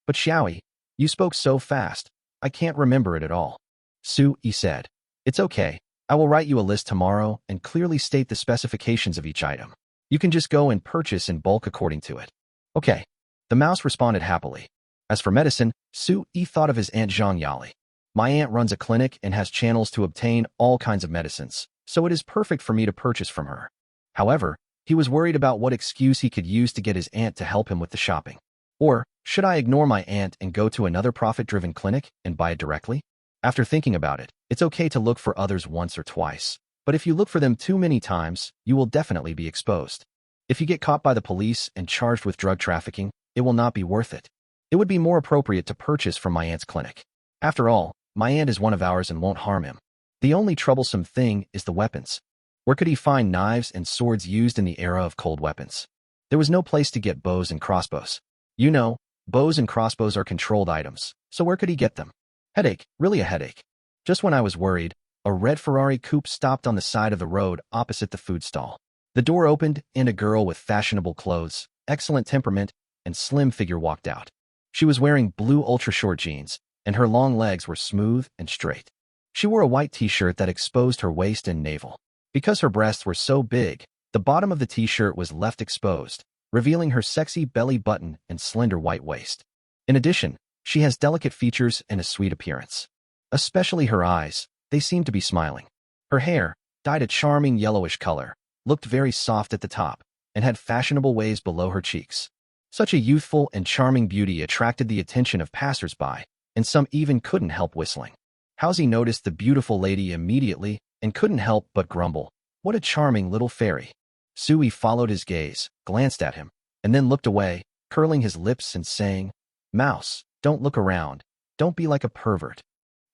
But Xiaoi, you spoke so fast, I can't remember it at all. Sui said, It's okay, I will write you a list tomorrow and clearly state the specifications of each item. You can just go and purchase in bulk according to it. Okay. The mouse responded happily. As for medicine, Sui thought of his Aunt Zhang Yali. My aunt runs a clinic and has channels to obtain all kinds of medicines, so it is perfect for me to purchase from her. However, he was worried about what excuse he could use to get his aunt to help him with the shopping. Or, should I ignore my aunt and go to another profit-driven clinic and buy it directly? After thinking about it, it's okay to look for others once or twice, but if you look for them too many times, you will definitely be exposed. If you get caught by the police and charged with drug trafficking, it will not be worth it. It would be more appropriate to purchase from my aunt's clinic. After all, my aunt is one of ours and won't harm him. The only troublesome thing is the weapons. Where could he find knives and swords used in the era of cold weapons? There was no place to get bows and crossbows. You know, bows and crossbows are controlled items, so where could he get them? Headache, really a headache. Just when I was worried, a red Ferrari coupe stopped on the side of the road opposite the food stall. The door opened and a girl with fashionable clothes, excellent temperament, and slim figure walked out. She was wearing blue ultra-short jeans, and her long legs were smooth and straight. She wore a white t-shirt that exposed her waist and navel. Because her breasts were so big, the bottom of the t-shirt was left exposed, revealing her sexy belly button and slender white waist. In addition, she has delicate features and a sweet appearance. Especially her eyes, they seem to be smiling. Her hair, dyed a charming yellowish color, looked very soft at the top, and had fashionable waves below her cheeks. Such a youthful and charming beauty attracted the attention of passers-by, and some even couldn't help whistling. Housie noticed the beautiful lady immediately and couldn't help but grumble, "What a charming little fairy." Sui followed his gaze, glanced at him, and then looked away, curling his lips and saying, "Mouse, don't look around. Don't be like a pervert."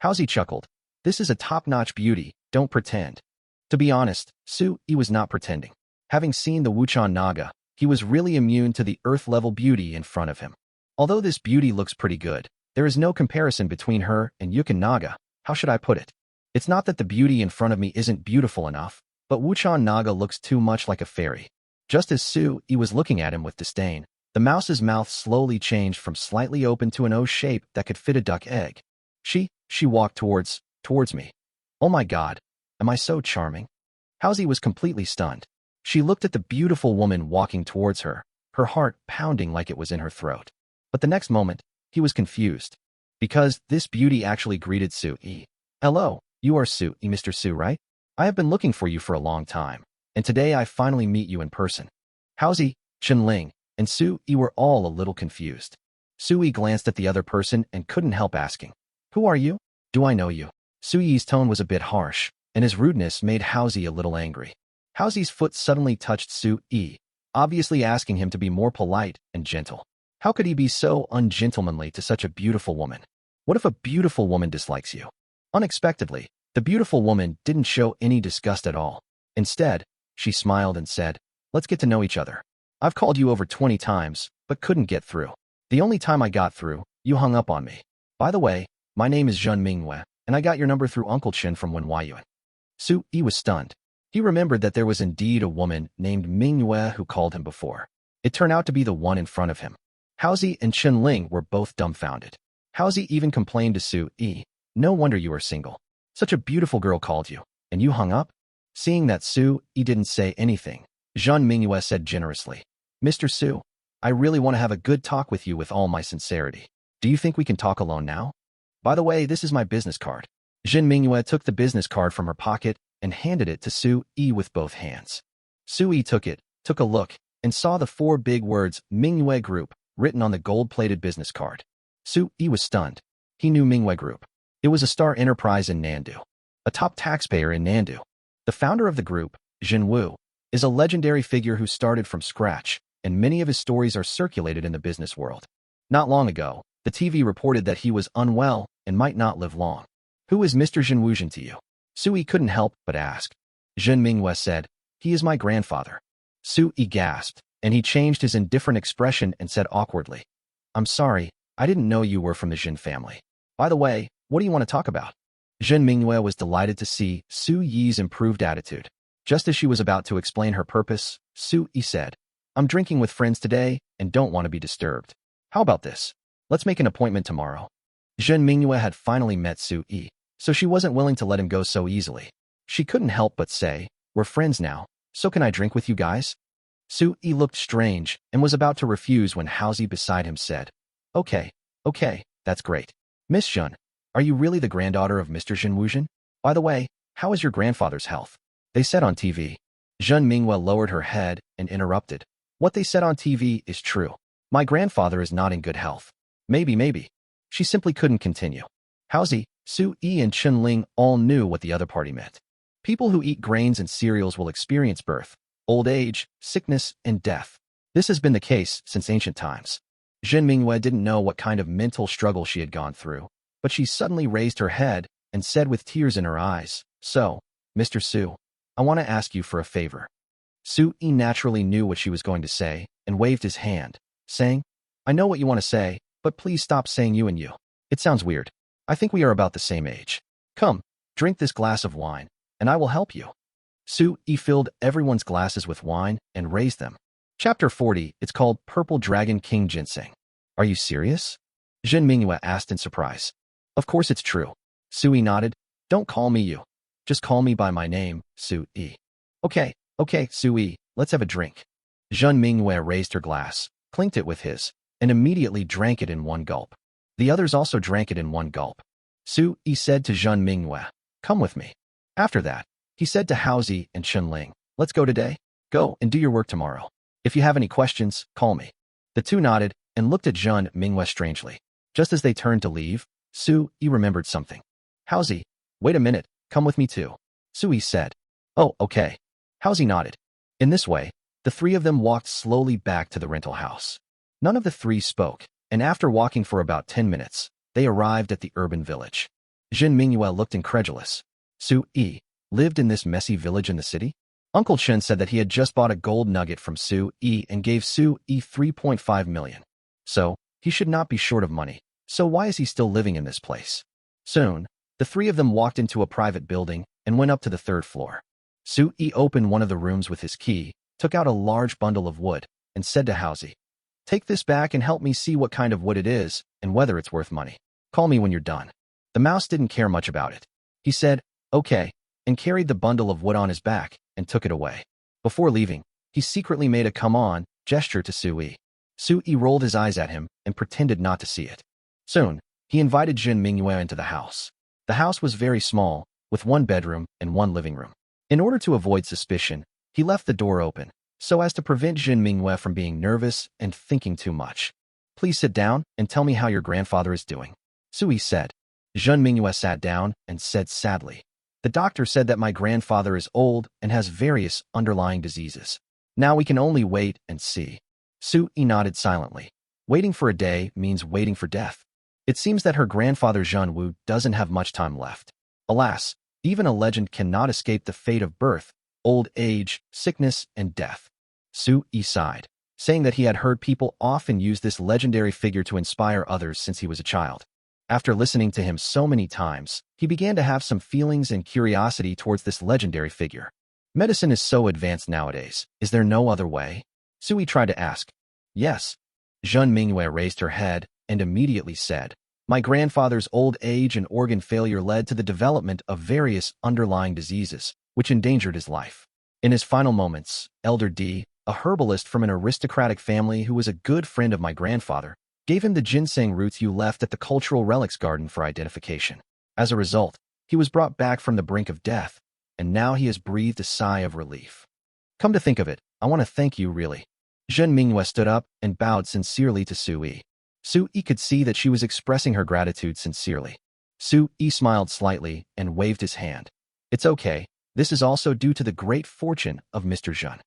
Housie chuckled. "This is a top-notch beauty, don't pretend." To be honest, Sui was not pretending. Having seen the Wuchan Naga, he was really immune to the earth-level beauty in front of him. Although this beauty looks pretty good, there is no comparison between her and Yukin Naga. How should I put it? It's not that the beauty in front of me isn't beautiful enough, but Wuchan Naga looks too much like a fairy. Just as Sui was looking at him with disdain, the mouse's mouth slowly changed from slightly open to an O shape that could fit a duck egg. She walked towards me. Oh my god, am I so charming? Housie was completely stunned. She looked at the beautiful woman walking towards her, her heart pounding like it was in her throat. But the next moment, he was confused. Because this beauty actually greeted Sui. "Hello, you are Sui, Mr. Sui, right? I have been looking for you for a long time, and today I finally meet you in person." Housie, Chenling, and Sui were all a little confused. Sui glanced at the other person and couldn't help asking, "Who are you? Do I know you?" Sui's tone was a bit harsh, and his rudeness made Housie a little angry. Housie's foot suddenly touched Sui, obviously asking him to be more polite and gentle. How could he be so ungentlemanly to such a beautiful woman? What if a beautiful woman dislikes you? Unexpectedly, the beautiful woman didn't show any disgust at all. Instead, she smiled and said, "Let's get to know each other. I've called you over 20 times, but couldn't get through. The only time I got through, you hung up on me. By the way, my name is Zhen Minghua, and I got your number through Uncle Chen from Wenhuayuan." Sui was stunned. He remembered that there was indeed a woman named Minghua who called him before. It turned out to be the one in front of him. Housie and Chenling were both dumbfounded. Housie even complained to Sui, "No wonder you are single. Such a beautiful girl called you, and you hung up?" Seeing that Sui didn't say anything, Zhen Minghua said generously, "Mr. Sui, I really want to have a good talk with you with all my sincerity. Do you think we can talk alone now? By the way, this is my business card." Zhen Minghua took the business card from her pocket and handed it to Sui with both hands. Sui took it, took a look, and saw the 4 big words Minghua Group written on the gold-plated business card. Sui was stunned. He knew Minghua Group. It was a star enterprise in Nandu, a top taxpayer in Nandu. The founder of the group, Jin Wu, is a legendary figure who started from scratch, and many of his stories are circulated in the business world. Not long ago, the TV reported that he was unwell and might not live long. "Who is Mr. Jin Wuzhen to you?" Sui couldn't help but ask. Zhen Minghua said, "He is my grandfather." Sui gasped, and he changed his indifferent expression and said awkwardly, "I'm sorry, I didn't know you were from the Jin family. By the way, what do you want to talk about?" Zhen Minghua was delighted to see Sui's improved attitude. Just as she was about to explain her purpose, Sui said, "I'm drinking with friends today and don't want to be disturbed. How about this? Let's make an appointment tomorrow." Zhen Minghua had finally met Sui, so she wasn't willing to let him go so easily. She couldn't help but say, "We're friends now, so can I drink with you guys?" Sui looked strange and was about to refuse when Housie beside him said, Okay, that's great. Miss Zhen, are you really the granddaughter of Mr. Jin Wuzhen? By the way, how is your grandfather's health?" They said on TV. Zhen Minghua lowered her head and interrupted. "What they said on TV is true. My grandfather is not in good health. Maybe. She simply couldn't continue. Housie, Sui, and Chenling all knew what the other party meant. People who eat grains and cereals will experience birth, old age, sickness, and death. This has been the case since ancient times. Zhen Minghua didn't know what kind of mental struggle she had gone through, but she suddenly raised her head and said with tears in her eyes, "So, Mr. Sui, I want to ask you for a favor." Sui naturally knew what she was going to say and waved his hand, saying, "I know what you want to say, but please stop saying you and you. It sounds weird. I think we are about the same age. Come, drink this glass of wine, and I will help you." Sui filled everyone's glasses with wine and raised them. Chapter 40, it's called Purple Dragon King Ginseng. "Are you serious?" Zhen Minghua asked in surprise. "Of course it's true." Sui nodded. "Don't call me you. Just call me by my name, Sui." Okay, Sui, let's have a drink." Zhen Minghua raised her glass, clinked it with his, and immediately drank it in one gulp. The others also drank it in one gulp. Sui said to Zhen Minghua, "Come with me." After that, He said to Haozi and Chunling, let's go today. Go and do your work tomorrow. If you have any questions, call me. The two nodded and looked at Zhen Minghua strangely. Just as they turned to leave, Su-yi remembered something. Haozi, wait a minute, come with me too. Su-yi said. Oh, okay. Haozi nodded. In this way, the three of them walked slowly back to the rental house. None of the three spoke, and after walking for about 10 minutes, they arrived at the urban village. Zhen Minghua looked incredulous. Su-yi lived in this messy village in the city? Uncle Chen said that he had just bought a gold nugget from Su-yi and gave Su-yi 3.5 million. So, he should not be short of money. So why is he still living in this place? Soon, the three of them walked into a private building and went up to the third floor. Su-yi opened one of the rooms with his key, took out a large bundle of wood, and said to Haozi, take this back and help me see what kind of wood it is and whether it's worth money. Call me when you're done. The mouse didn't care much about it. He said, okay, and carried the bundle of wood on his back and took it away. Before leaving, he secretly made a come-on gesture to Su-yi. Su-yi rolled his eyes at him and pretended not to see it. Soon, he invited Zhen Minghua into the house. The house was very small, with one bedroom and one living room. In order to avoid suspicion, he left the door open, so as to prevent Zhen Minghua from being nervous and thinking too much. Please sit down and tell me how your grandfather is doing. Su-yi said. Zhen Minghua sat down and said sadly, the doctor said that my grandfather is old and has various underlying diseases. Now we can only wait and see. Su-yi nodded silently. Waiting for a day means waiting for death. It seems that her grandfather Zhen Wu doesn't have much time left. Alas, even a legend cannot escape the fate of birth, old age, sickness, and death. Su-yi sighed, saying that he had heard people often use this legendary figure to inspire others since he was a child. After listening to him so many times, he began to have some feelings and curiosity towards this legendary figure. Medicine is so advanced nowadays. Is there no other way? Su-yi tried to ask. Yes. Zhen Minghua raised her head and immediately said, my grandfather's old age and organ failure led to the development of various underlying diseases, which endangered his life. In his final moments, Elder D, a herbalist from an aristocratic family who was a good friend of my grandfather, gave him the ginseng roots you left at the Cultural Relics Garden for identification. As a result, he was brought back from the brink of death, and now he has breathed a sigh of relief. Come to think of it, I want to thank you really. Zhen Minghua stood up and bowed sincerely to Su-yi. Su-yi could see that she was expressing her gratitude sincerely. Su-yi smiled slightly and waved his hand. It's okay, this is also due to the great fortune of Mr. Zhen.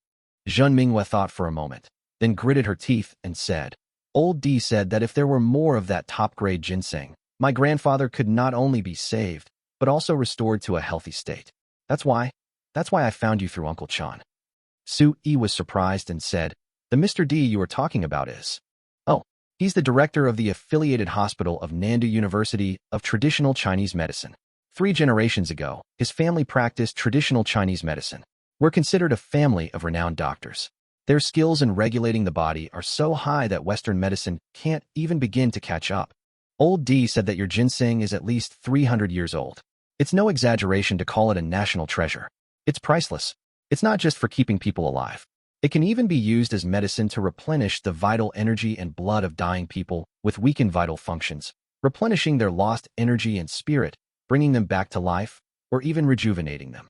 Zhen Minghua thought for a moment, then gritted her teeth and said, Old D said that if there were more of that top-grade ginseng, my grandfather could not only be saved, but also restored to a healthy state. That's why I found you through Uncle Chan. Su-yi was surprised and said, the Mr. D you are talking about is... Oh, he's the director of the affiliated hospital of Nandu University of Traditional Chinese Medicine. 3 generations ago, his family practiced traditional Chinese medicine. We're considered a family of renowned doctors. Their skills in regulating the body are so high that Western medicine can't even begin to catch up. Old D said that your ginseng is at least 300 years old. It's no exaggeration to call it a national treasure. It's priceless. It's not just for keeping people alive. It can even be used as medicine to replenish the vital energy and blood of dying people with weakened vital functions, replenishing their lost energy and spirit, bringing them back to life, or even rejuvenating them.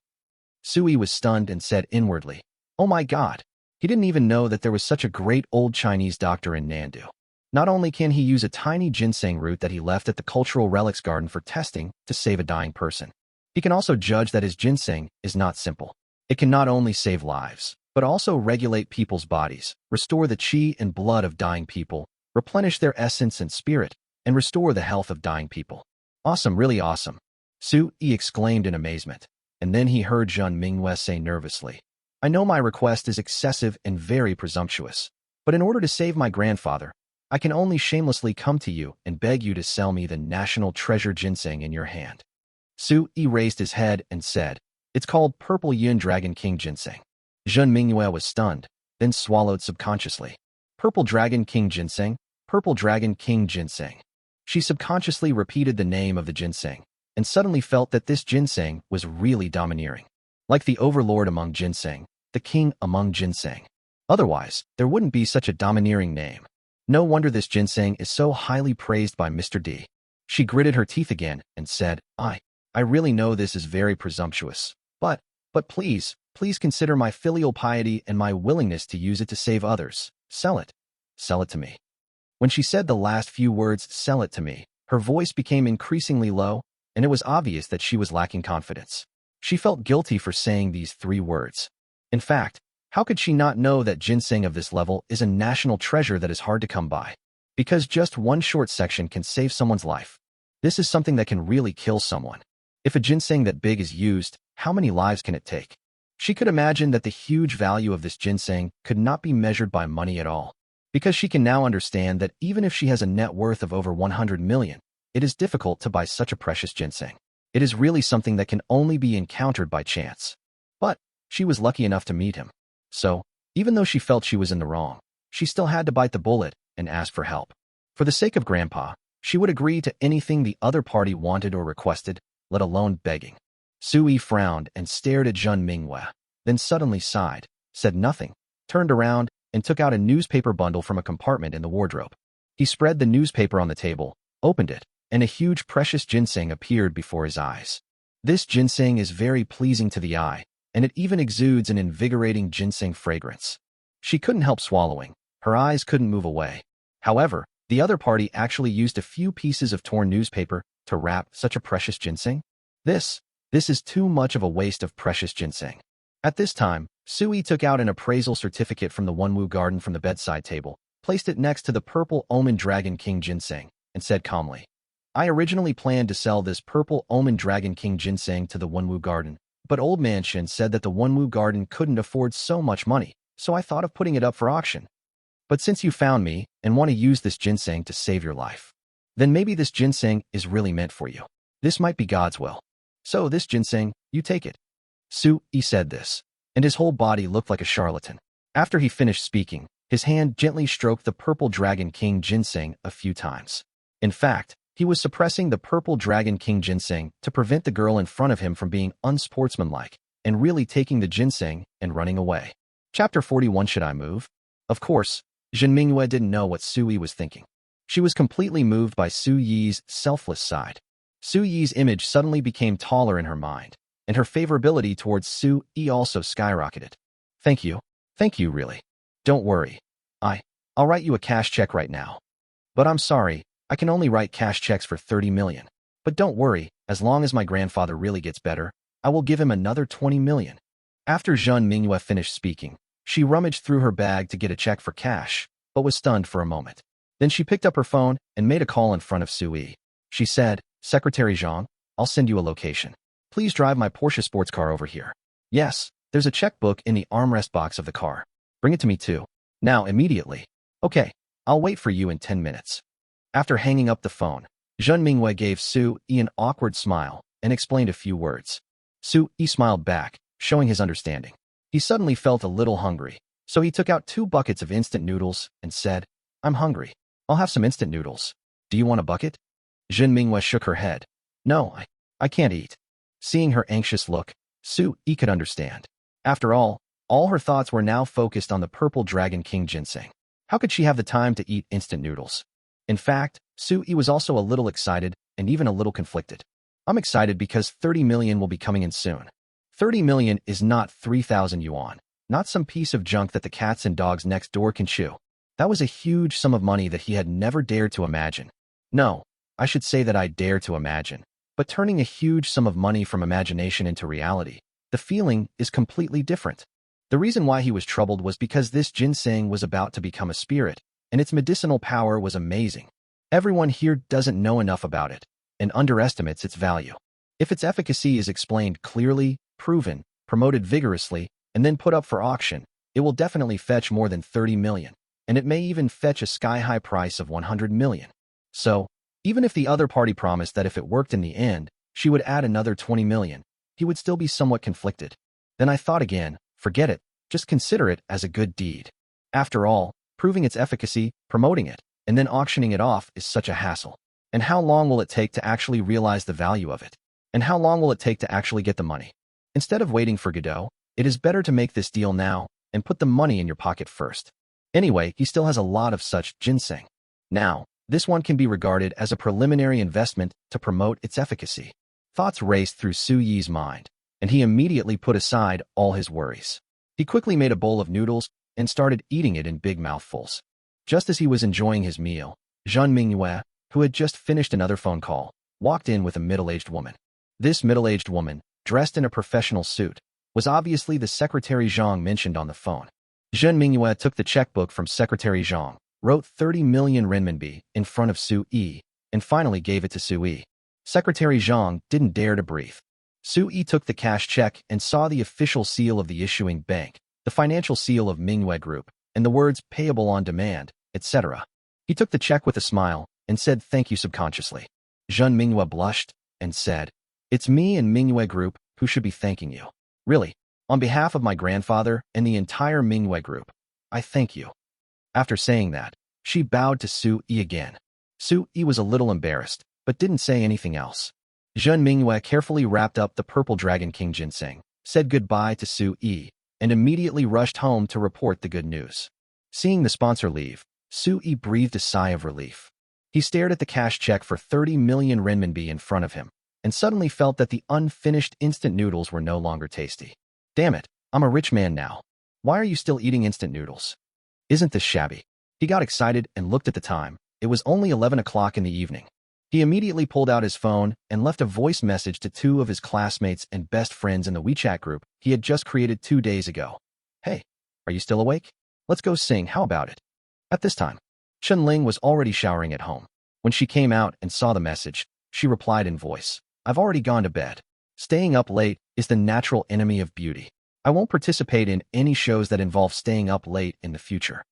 Su-yi was stunned and said inwardly, oh my God. He didn't even know that there was such a great old Chinese doctor in Nandu. Not only can he use a tiny ginseng root that he left at the Cultural Relics Garden for testing to save a dying person, he can also judge that his ginseng is not simple. It can not only save lives, but also regulate people's bodies, restore the qi and blood of dying people, replenish their essence and spirit, and restore the health of dying people. Awesome, really awesome. Su-yi exclaimed in amazement, and then he heard Zhen Minghua say nervously, I know my request is excessive and very presumptuous, but in order to save my grandfather, I can only shamelessly come to you and beg you to sell me the national treasure ginseng in your hand. Su-yi raised his head and said, it's called Purple Yin Dragon King Ginseng. Zhen Minghua was stunned, then swallowed subconsciously. Purple Dragon King Ginseng, Purple Dragon King Ginseng. She subconsciously repeated the name of the ginseng, and suddenly felt that this ginseng was really domineering. Like the overlord among ginseng, the king among ginseng. Otherwise, there wouldn't be such a domineering name. No wonder this ginseng is so highly praised by Mr. D. She gritted her teeth again and said, I really know this is very presumptuous, but But please consider my filial piety and my willingness to use it to save others. Sell it. Sell it to me. When she said the last few words, sell it to me, her voice became increasingly low, and it was obvious that she was lacking confidence. She felt guilty for saying these 3 words. In fact, how could she not know that ginseng of this level is a national treasure that is hard to come by? Because just one short section can save someone's life. This is something that can really kill someone. If a ginseng that big is used, how many lives can it take? She could imagine that the huge value of this ginseng could not be measured by money at all. Because she can now understand that even if she has a net worth of over 100 million, it is difficult to buy such a precious ginseng. It is really something that can only be encountered by chance. But she was lucky enough to meet him. So, even though she felt she was in the wrong, she still had to bite the bullet and ask for help. For the sake of Grandpa, she would agree to anything the other party wanted or requested, let alone begging. Sui frowned and stared at Zhen Minghua, then suddenly sighed, said nothing, turned around, and took out a newspaper bundle from a compartment in the wardrobe. He spread the newspaper on the table, opened it, and a huge precious ginseng appeared before his eyes. This ginseng is very pleasing to the eye, and it even exudes an invigorating ginseng fragrance. She couldn't help swallowing. Her eyes couldn't move away. However, the other party actually used a few pieces of torn newspaper to wrap such a precious ginseng. This is too much of a waste of precious ginseng. At this time, Sui took out an appraisal certificate from the Wanwu garden from the bedside table, placed it next to the purple Omen Dragon King ginseng, and said calmly, I originally planned to sell this purple Omen Dragon King ginseng to the Wanwu garden, but Old Man Shin said that the Wanwu garden couldn't afford so much money, so I thought of putting it up for auction. But since you found me and want to use this ginseng to save your life, then maybe this ginseng is really meant for you. This might be God's will. So this ginseng, you take it. Sui said this, and his whole body looked like a charlatan. After he finished speaking, his hand gently stroked the purple Dragon King ginseng a few times. In fact, he was suppressing the purple Dragon King ginseng to prevent the girl in front of him from being unsportsmanlike and really taking the ginseng and running away. Chapter 41. Should I move? Of course, Zhen Minghua didn't know what Sui was thinking. She was completely moved by Suyi's selfless side. Suyi's image suddenly became taller in her mind, and her favorability towards Sui also skyrocketed. Thank you, really. Don't worry. I'll write you a cash check right now. But I'm sorry, I can only write cash checks for 30 million. But don't worry, as long as my grandfather really gets better, I will give him another 20 million. After Zhen Minghua finished speaking, she rummaged through her bag to get a check for cash, but was stunned for a moment. Then she picked up her phone and made a call in front of Sui. She said, Secretary Zhang, I'll send you a location. Please drive my Porsche sports car over here. Yes, there's a checkbook in the armrest box of the car. Bring it to me too. Now, immediately. Okay, I'll wait for you in 10 minutes. After hanging up the phone, Zhen Minghua gave Sui an awkward smile and explained a few words. Sui smiled back, showing his understanding. He suddenly felt a little hungry, so he took out 2 buckets of instant noodles and said, I'm hungry. I'll have some instant noodles. Do you want a bucket? Zhen Minghua shook her head. No, I can't eat. Seeing her anxious look, Sui could understand. After all her thoughts were now focused on the purple Dragon King ginseng. How could she have the time to eat instant noodles? In fact, Sui was also a little excited and even a little conflicted. I'm excited because 30 million will be coming in soon. 30 million is not 3,000 yuan, not some piece of junk that the cats and dogs next door can chew. That was a huge sum of money that he had never dared to imagine. No, I should say that I dare to imagine. But turning a huge sum of money from imagination into reality, the feeling is completely different. The reason why he was troubled was because this ginseng was about to become a spirit, and its medicinal power was amazing. Everyone here doesn't know enough about it and underestimates its value. If its efficacy is explained clearly, proven, promoted vigorously, and then put up for auction, it will definitely fetch more than 30 million, and it may even fetch a sky-high price of 100 million. So, even if the other party promised that if it worked in the end, she would add another 20 million, he would still be somewhat conflicted. Then I thought again, forget it, just consider it as a good deed. After all, proving its efficacy, promoting it, and then auctioning it off is such a hassle. And how long will it take to actually realize the value of it? And how long will it take to actually get the money? Instead of waiting for Godot, it is better to make this deal now and put the money in your pocket first. Anyway, he still has a lot of such ginseng. Now, this one can be regarded as a preliminary investment to promote its efficacy. Thoughts raced through Suyi's mind. and he immediately put aside all his worries. He quickly made a bowl of noodles and started eating it in big mouthfuls. Just as he was enjoying his meal, Jean Minghua, who had just finished another phone call, walked in with a middle-aged woman. This middle-aged woman, dressed in a professional suit, was obviously the Secretary Zhang mentioned on the phone. Jean Minghua took the checkbook from Secretary Zhang, wrote 30 million renminbi in front of Su Yi, and finally gave it to Su Yi. Secretary Zhang didn't dare to breathe. Su Yi took the cash check and saw the official seal of the issuing bank, the financial seal of Minghua Group, and the words payable on demand, etc. He took the check with a smile and said thank you subconsciously. Jean Minghua blushed and said, "It's me and Minghua Group who should be thanking you. Really, on behalf of my grandfather and the entire Minghua Group, I thank you." After saying that, she bowed to Su Yi again. Su Yi was a little embarrassed, but didn't say anything else. Jean Minghua carefully wrapped up the Purple Dragon King ginseng, said goodbye to Su Yi, and immediately rushed home to report the good news. Seeing the sponsor leave, Su Yi breathed a sigh of relief. He stared at the cash check for 30 million renminbi in front of him, and suddenly felt that the unfinished instant noodles were no longer tasty. Damn it, I'm a rich man now. Why are you still eating instant noodles? Isn't this shabby? He got excited and looked at the time. It was only 11 o'clock in the evening. He immediately pulled out his phone and left a voice message to 2 of his classmates and best friends in the WeChat group he had just created 2 days ago. Hey, are you still awake? Let's go sing, how about it? At this time, Chen Ling was already showering at home. When she came out and saw the message, she replied in voice, "I've already gone to bed. Staying up late is the natural enemy of beauty. I won't participate in any shows that involve staying up late in the future."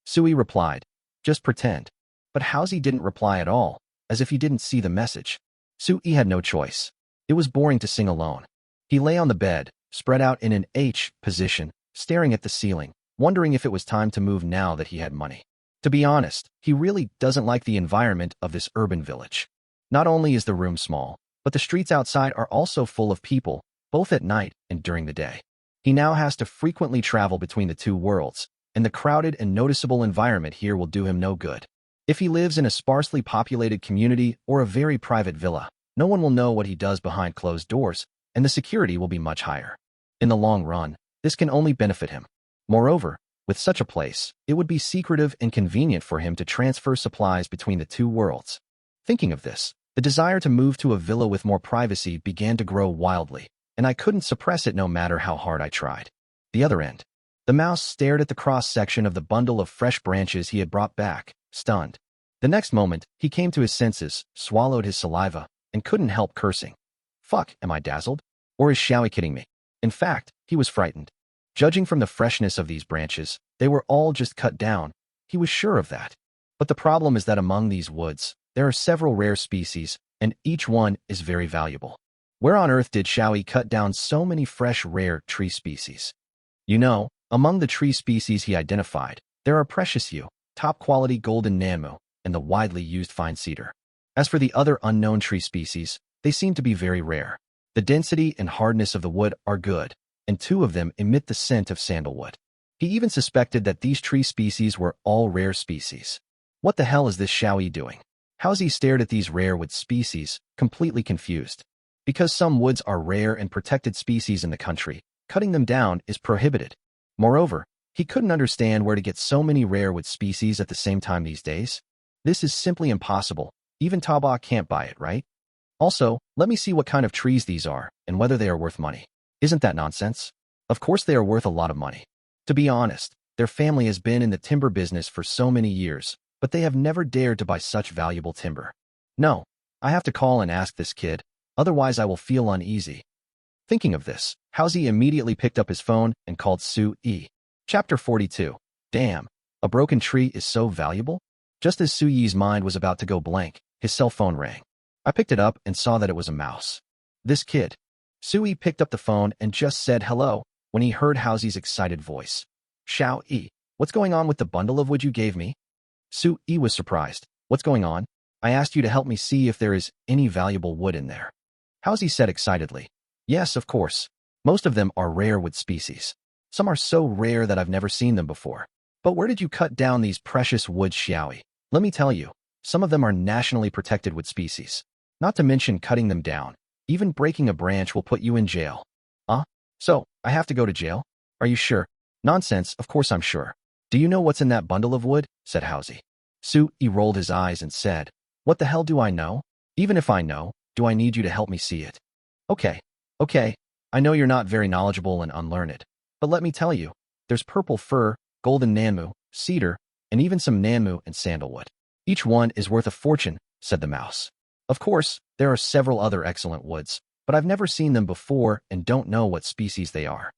Sui replied, "Just pretend." But Housie didn't reply at all, as if he didn't see the message. Sui had no choice. It was boring to sing alone. He lay on the bed, spread out in an H position, staring at the ceiling, wondering if it was time to move now that he had money. To be honest, he really doesn't like the environment of this urban village. Not only is the room small, but the streets outside are also full of people, both at night and during the day. He now has to frequently travel between the two worlds, and the crowded and noticeable environment here will do him no good. If he lives in a sparsely populated community or a very private villa, no one will know what he does behind closed doors, and the security will be much higher. In the long run, this can only benefit him. Moreover, with such a place, it would be secretive and convenient for him to transfer supplies between the two worlds. Thinking of this, the desire to move to a villa with more privacy began to grow wildly, and I couldn't suppress it no matter how hard I tried. The other end. The mouse stared at the cross-section of the bundle of fresh branches he had brought back, stunned. The next moment, he came to his senses, swallowed his saliva, and couldn't help cursing. Fuck, am I dazzled? Or is Xiaoi kidding me? In fact, he was frightened. Judging from the freshness of these branches, they were all just cut down. He was sure of that. But the problem is that among these woods, there are several rare species, and each one is very valuable. Where on earth did Xiaoi cut down so many fresh rare tree species? You know, among the tree species he identified, there are precious yew, top-quality golden nanmu, and the widely used fine cedar. As for the other unknown tree species, they seem to be very rare. The density and hardness of the wood are good, and 2 of them emit the scent of sandalwood. He even suspected that these tree species were all rare species. What the hell is this Xiaoi doing? Housie stared at these rare wood species, completely confused. Because some woods are rare and protected species in the country, cutting them down is prohibited. Moreover, he couldn't understand where to get so many rare wood species at the same time these days. This is simply impossible. Even Taobao can't buy it, right? Also, let me see what kind of trees these are and whether they are worth money. Isn't that nonsense? Of course they are worth a lot of money. To be honest, their family has been in the timber business for so many years, but they have never dared to buy such valuable timber. No, I have to call and ask this kid, otherwise I will feel uneasy. Thinking of this, Housie immediately picked up his phone and called Su Yi. Chapter 42. Damn, a broken tree is so valuable? Just as Su Yi's mind was about to go blank, his cell phone rang. I picked it up and saw that it was a mouse. This kid. Su Yi picked up the phone and just said hello when he heard Housie's excited voice. Xiao Yi, what's going on with the bundle of wood you gave me? Su Yi was surprised. What's going on? I asked you to help me see if there is any valuable wood in there. Housie said excitedly. Yes, of course. Most of them are rare wood species. Some are so rare that I've never seen them before. But where did you cut down these precious woods, Xiaoi? Let me tell you, some of them are nationally protected wood species. Not to mention cutting them down. Even breaking a branch will put you in jail. So, I have to go to jail? Are you sure? Nonsense, of course I'm sure. Do you know what's in that bundle of wood? Said Housie. Sui rolled his eyes and said, What the hell do I know? Even if I know, do I need you to help me see it? Okay, okay, I know you're not very knowledgeable and unlearned, but let me tell you, there's purple fir, golden nanmu, cedar, and even some nanmu and sandalwood. Each one is worth a fortune, said the mouse. Of course, there are several other excellent woods, but I've never seen them before and don't know what species they are.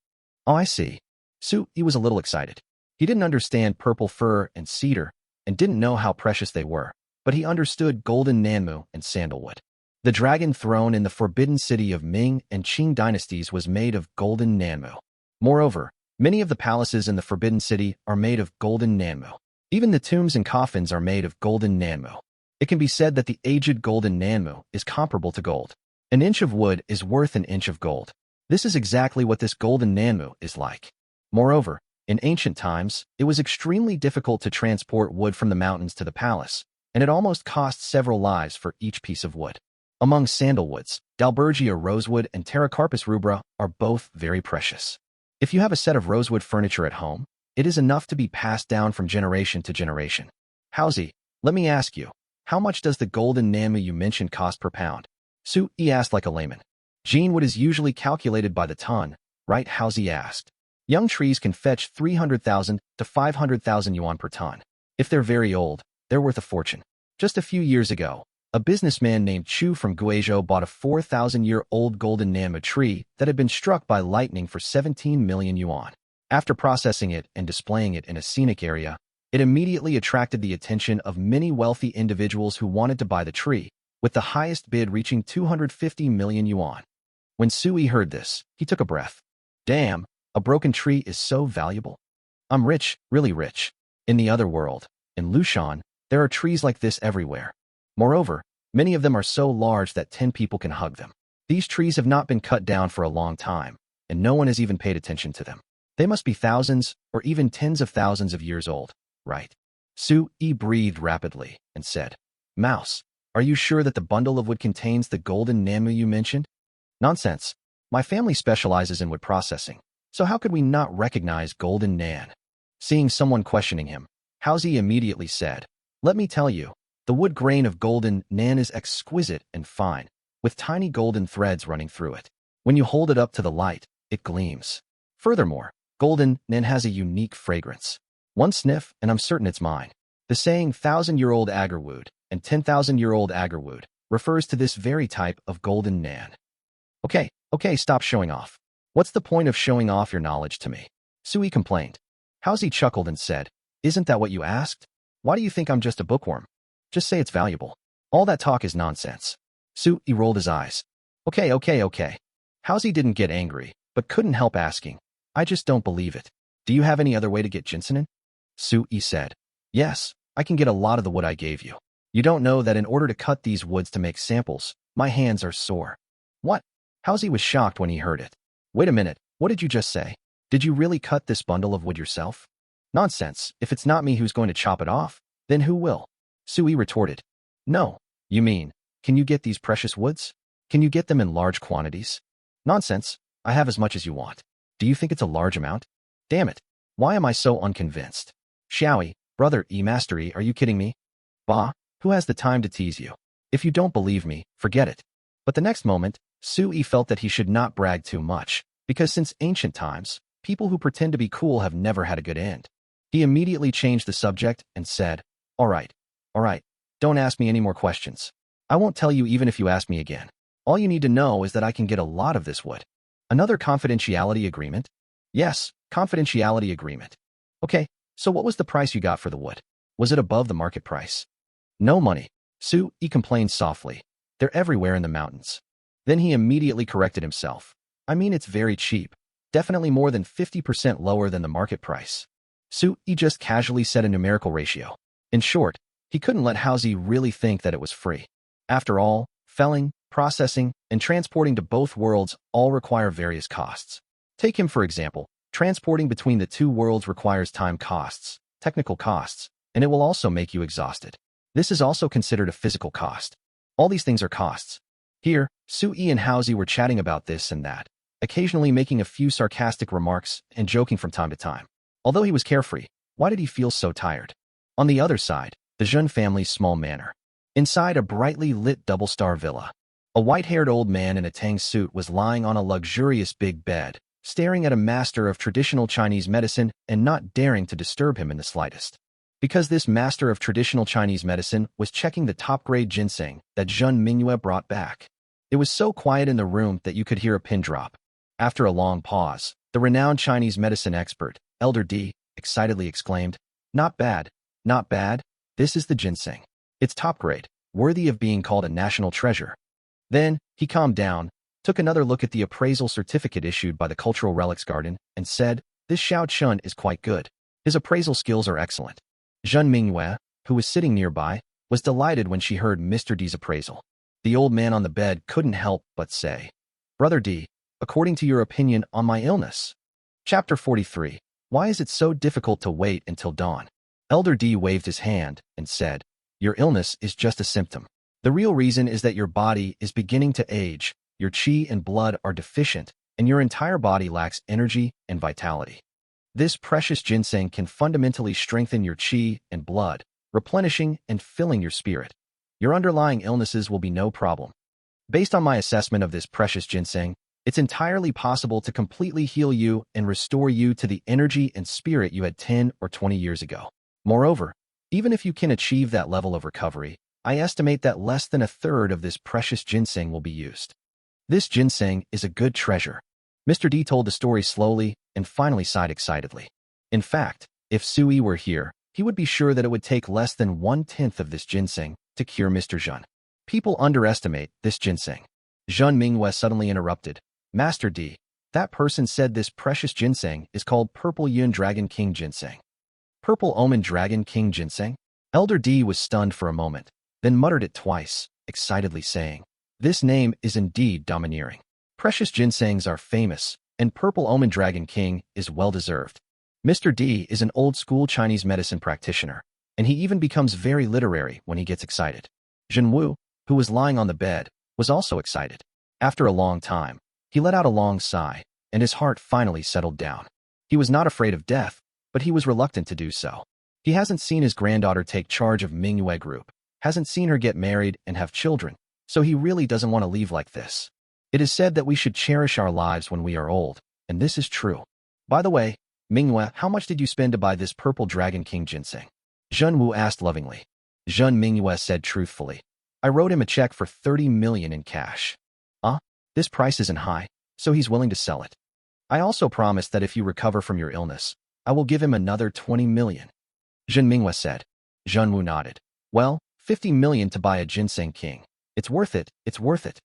Oh, I see. Sui was a little excited. He didn't understand purple fir and cedar and didn't know how precious they were, but he understood golden nanmu and sandalwood. The dragon throne in the forbidden city of Ming and Qing dynasties was made of golden nanmu. Moreover, many of the palaces in the forbidden city are made of golden nanmu. Even the tombs and coffins are made of golden nanmu. It can be said that the aged golden nanmu is comparable to gold. An inch of wood is worth an inch of gold. This is exactly what this golden nanmu is like. Moreover, in ancient times, it was extremely difficult to transport wood from the mountains to the palace, and it almost cost several lives for each piece of wood. Among sandalwoods, Dalbergia rosewood and Pterocarpus rubra are both very precious. If you have a set of rosewood furniture at home, it is enough to be passed down from generation to generation. Housie, let me ask you, how much does the golden nanmu you mentioned cost per pound? Sui asked like a layman. Jean wood is usually calculated by the ton, right? Housie asked. Young trees can fetch 300,000 to 500,000 yuan per ton. If they're very old, they're worth a fortune. Just a few years ago, a businessman named Chu from Guizhou bought a 4,000-year-old golden nanmu tree that had been struck by lightning for 17 million yuan. After processing it and displaying it in a scenic area, it immediately attracted the attention of many wealthy individuals who wanted to buy the tree, with the highest bid reaching 250 million yuan. When Sui heard this, he took a breath. Damn, a broken tree is so valuable. I'm rich, really rich. In the other world, in Lushan, there are trees like this everywhere. Moreover, many of them are so large that 10 people can hug them. These trees have not been cut down for a long time, and no one has even paid attention to them. They must be thousands or even tens of thousands of years old, right? Sui breathed rapidly and said, Mouse, are you sure that the bundle of wood contains the golden nanmu you mentioned? Nonsense. My family specializes in wood processing, so how could we not recognize golden nan? Seeing someone questioning him, Housie immediately said, Let me tell you, the wood grain of golden nan is exquisite and fine, with tiny golden threads running through it. When you hold it up to the light, it gleams. Furthermore, golden nan has a unique fragrance. One sniff, and I'm certain it's mine. The saying 1,000-year-old agarwood and 10,000-year-old agarwood refers to this very type of golden nan. Okay, stop showing off. What's the point of showing off your knowledge to me? Sui complained. Housie chuckled and said, Isn't that what you asked? Why do you think I'm just a bookworm? Just say it's valuable. All that talk is nonsense. Sui rolled his eyes. Okay. Housie didn't get angry, but couldn't help asking, I just don't believe it. Do you have any other way to get ginseng? Sui said, Yes, I can get a lot of the wood I gave you. You don't know that in order to cut these woods to make samples, my hands are sore. What? Housie was shocked when he heard it. Wait a minute, what did you just say? Did you really cut this bundle of wood yourself? Nonsense, if it's not me who's going to chop it off, then who will? Sui retorted. No, you mean, can you get these precious woods? Can you get them in large quantities? Nonsense, I have as much as you want. Do you think it's a large amount? Damn it, why am I so unconvinced? Xiaoyi, brother Mastery, are you kidding me? Bah, who has the time to tease you? If you don't believe me, forget it. But the next moment, Sui felt that he should not brag too much, because since ancient times, people who pretend to be cool have never had a good end. He immediately changed the subject and said, All right, don't ask me any more questions. I won't tell you even if you ask me again. All you need to know is that I can get a lot of this wood. Another confidentiality agreement? Yes, confidentiality agreement. Okay, so what was the price you got for the wood? Was it above the market price? No money. Sui complained softly. They're everywhere in the mountains. Then he immediately corrected himself. I mean, it's very cheap. Definitely more than 50% lower than the market price. Sui just casually said a numerical ratio. In short, he couldn't let Housie really think that it was free. After all, felling, processing, and transporting to both worlds all require various costs. Take him for example. Transporting between the two worlds requires time costs, technical costs, and it will also make you exhausted. This is also considered a physical cost. All these things are costs. Here, Sui and Housie were chatting about this and that. occasionally making a few sarcastic remarks and joking from time to time. Although he was carefree, why did he feel so tired? On the other side, the Jeune family's small manor. Inside a brightly lit double-star villa, a white-haired old man in a Tang suit was lying on a luxurious big bed, staring at a master of traditional Chinese medicine and not daring to disturb him in the slightest. Because this master of traditional Chinese medicine was checking the top-grade ginseng that Jeune Mingyue brought back. It was so quiet in the room that you could hear a pin drop. After a long pause, the renowned Chinese medicine expert, Elder D, excitedly exclaimed, "Not bad, not bad. This is the ginseng. It's top grade, worthy of being called a national treasure." Then, he calmed down, took another look at the appraisal certificate issued by the Cultural Relics Garden, and said, "This Xiao Chun is quite good. His appraisal skills are excellent." Jeune Mingyue, who was sitting nearby, was delighted when she heard Mr. D's appraisal. The old man on the bed couldn't help but say, "Brother D, according to your opinion on my illness." Chapter 43. Why is it so difficult to wait until dawn? Elder D waved his hand and said, "Your illness is just a symptom. The real reason is that your body is beginning to age, your qi and blood are deficient, and your entire body lacks energy and vitality. This precious ginseng can fundamentally strengthen your qi and blood, replenishing and filling your spirit. Your underlying illnesses will be no problem. Based on my assessment of this precious ginseng, it's entirely possible to completely heal you and restore you to the energy and spirit you had 10 or 20 years ago. Moreover, even if you can achieve that level of recovery, I estimate that less than a third of this precious ginseng will be used. This ginseng is a good treasure." Mr. D told the story slowly and finally sighed excitedly. In fact, if Sui were here, he would be sure that it would take less than 1/10 of this ginseng to cure Mr. Jeune. People underestimate this ginseng. Jeune Mingyue suddenly interrupted, "Master D, that person said this precious ginseng is called Purple Yun Dragon King Ginseng." Purple Omen Dragon King Ginseng? Elder D was stunned for a moment, then muttered it twice, excitedly saying, "This name is indeed domineering. Precious ginsengs are famous, and Purple Omen Dragon King is well-deserved." Mr. D is an old-school Chinese medicine practitioner, and he even becomes very literary when he gets excited. Jin Wu, who was lying on the bed, was also excited. After a long time, he let out a long sigh, and his heart finally settled down. He was not afraid of death, but he was reluctant to do so. He hasn't seen his granddaughter take charge of Mingyue Group, hasn't seen her get married and have children, so he really doesn't want to leave like this. It is said that we should cherish our lives when we are old, and this is true. By the way, Mingyue, how much did you spend to buy this Purple Dragon King ginseng? Jeune Wu asked lovingly. Jeune Mingyue said truthfully, "I wrote him a check for 30 million in cash." This price isn't high, so he's willing to sell it. "I also promised that if you recover from your illness, I will give him another 20 million. Jeune Mingyue said. Jeune Wu nodded. "Well, 50 million to buy a ginseng king. It's worth it, it's worth it."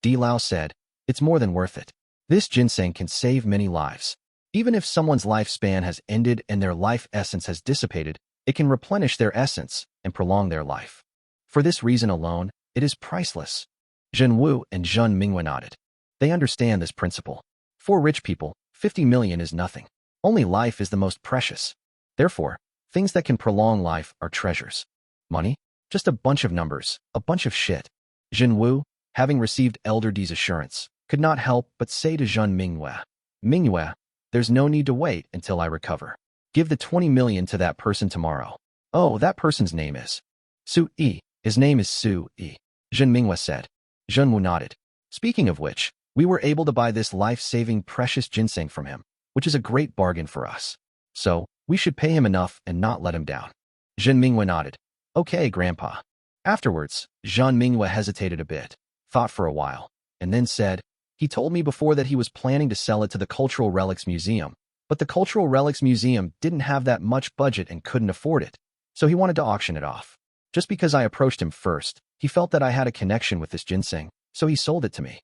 Di Lao said, "It's more than worth it. This ginseng can save many lives. Even if someone's lifespan has ended and their life essence has dissipated, it can replenish their essence and prolong their life. For this reason alone, it is priceless." Jin Wu and Jeune Mingyue nodded. They understand this principle. For rich people, 50 million is nothing. Only life is the most precious. Therefore, things that can prolong life are treasures. Money? Just a bunch of numbers, a bunch of shit. Jin Wu, having received Elder D's assurance, could not help but say to Jeune Mingyue, "Mingyue, there's no need to wait until I recover. Give the 20 million to that person tomorrow." "Oh, that person's name is Su Yi. His name is Su Yi," Jeune Mingyue said. Jeune Wu nodded. "Speaking of which, we were able to buy this life-saving precious ginseng from him, which is a great bargain for us. So, we should pay him enough and not let him down." Jeune Mingyue nodded. "Okay, Grandpa." Afterwards, Jeune Mingyue hesitated a bit, thought for a while, and then said, "He told me before that he was planning to sell it to the Cultural Relics Museum, but the Cultural Relics Museum didn't have that much budget and couldn't afford it, so he wanted to auction it off. Just because I approached him first, he felt that I had a connection with this ginseng, so he sold it to me.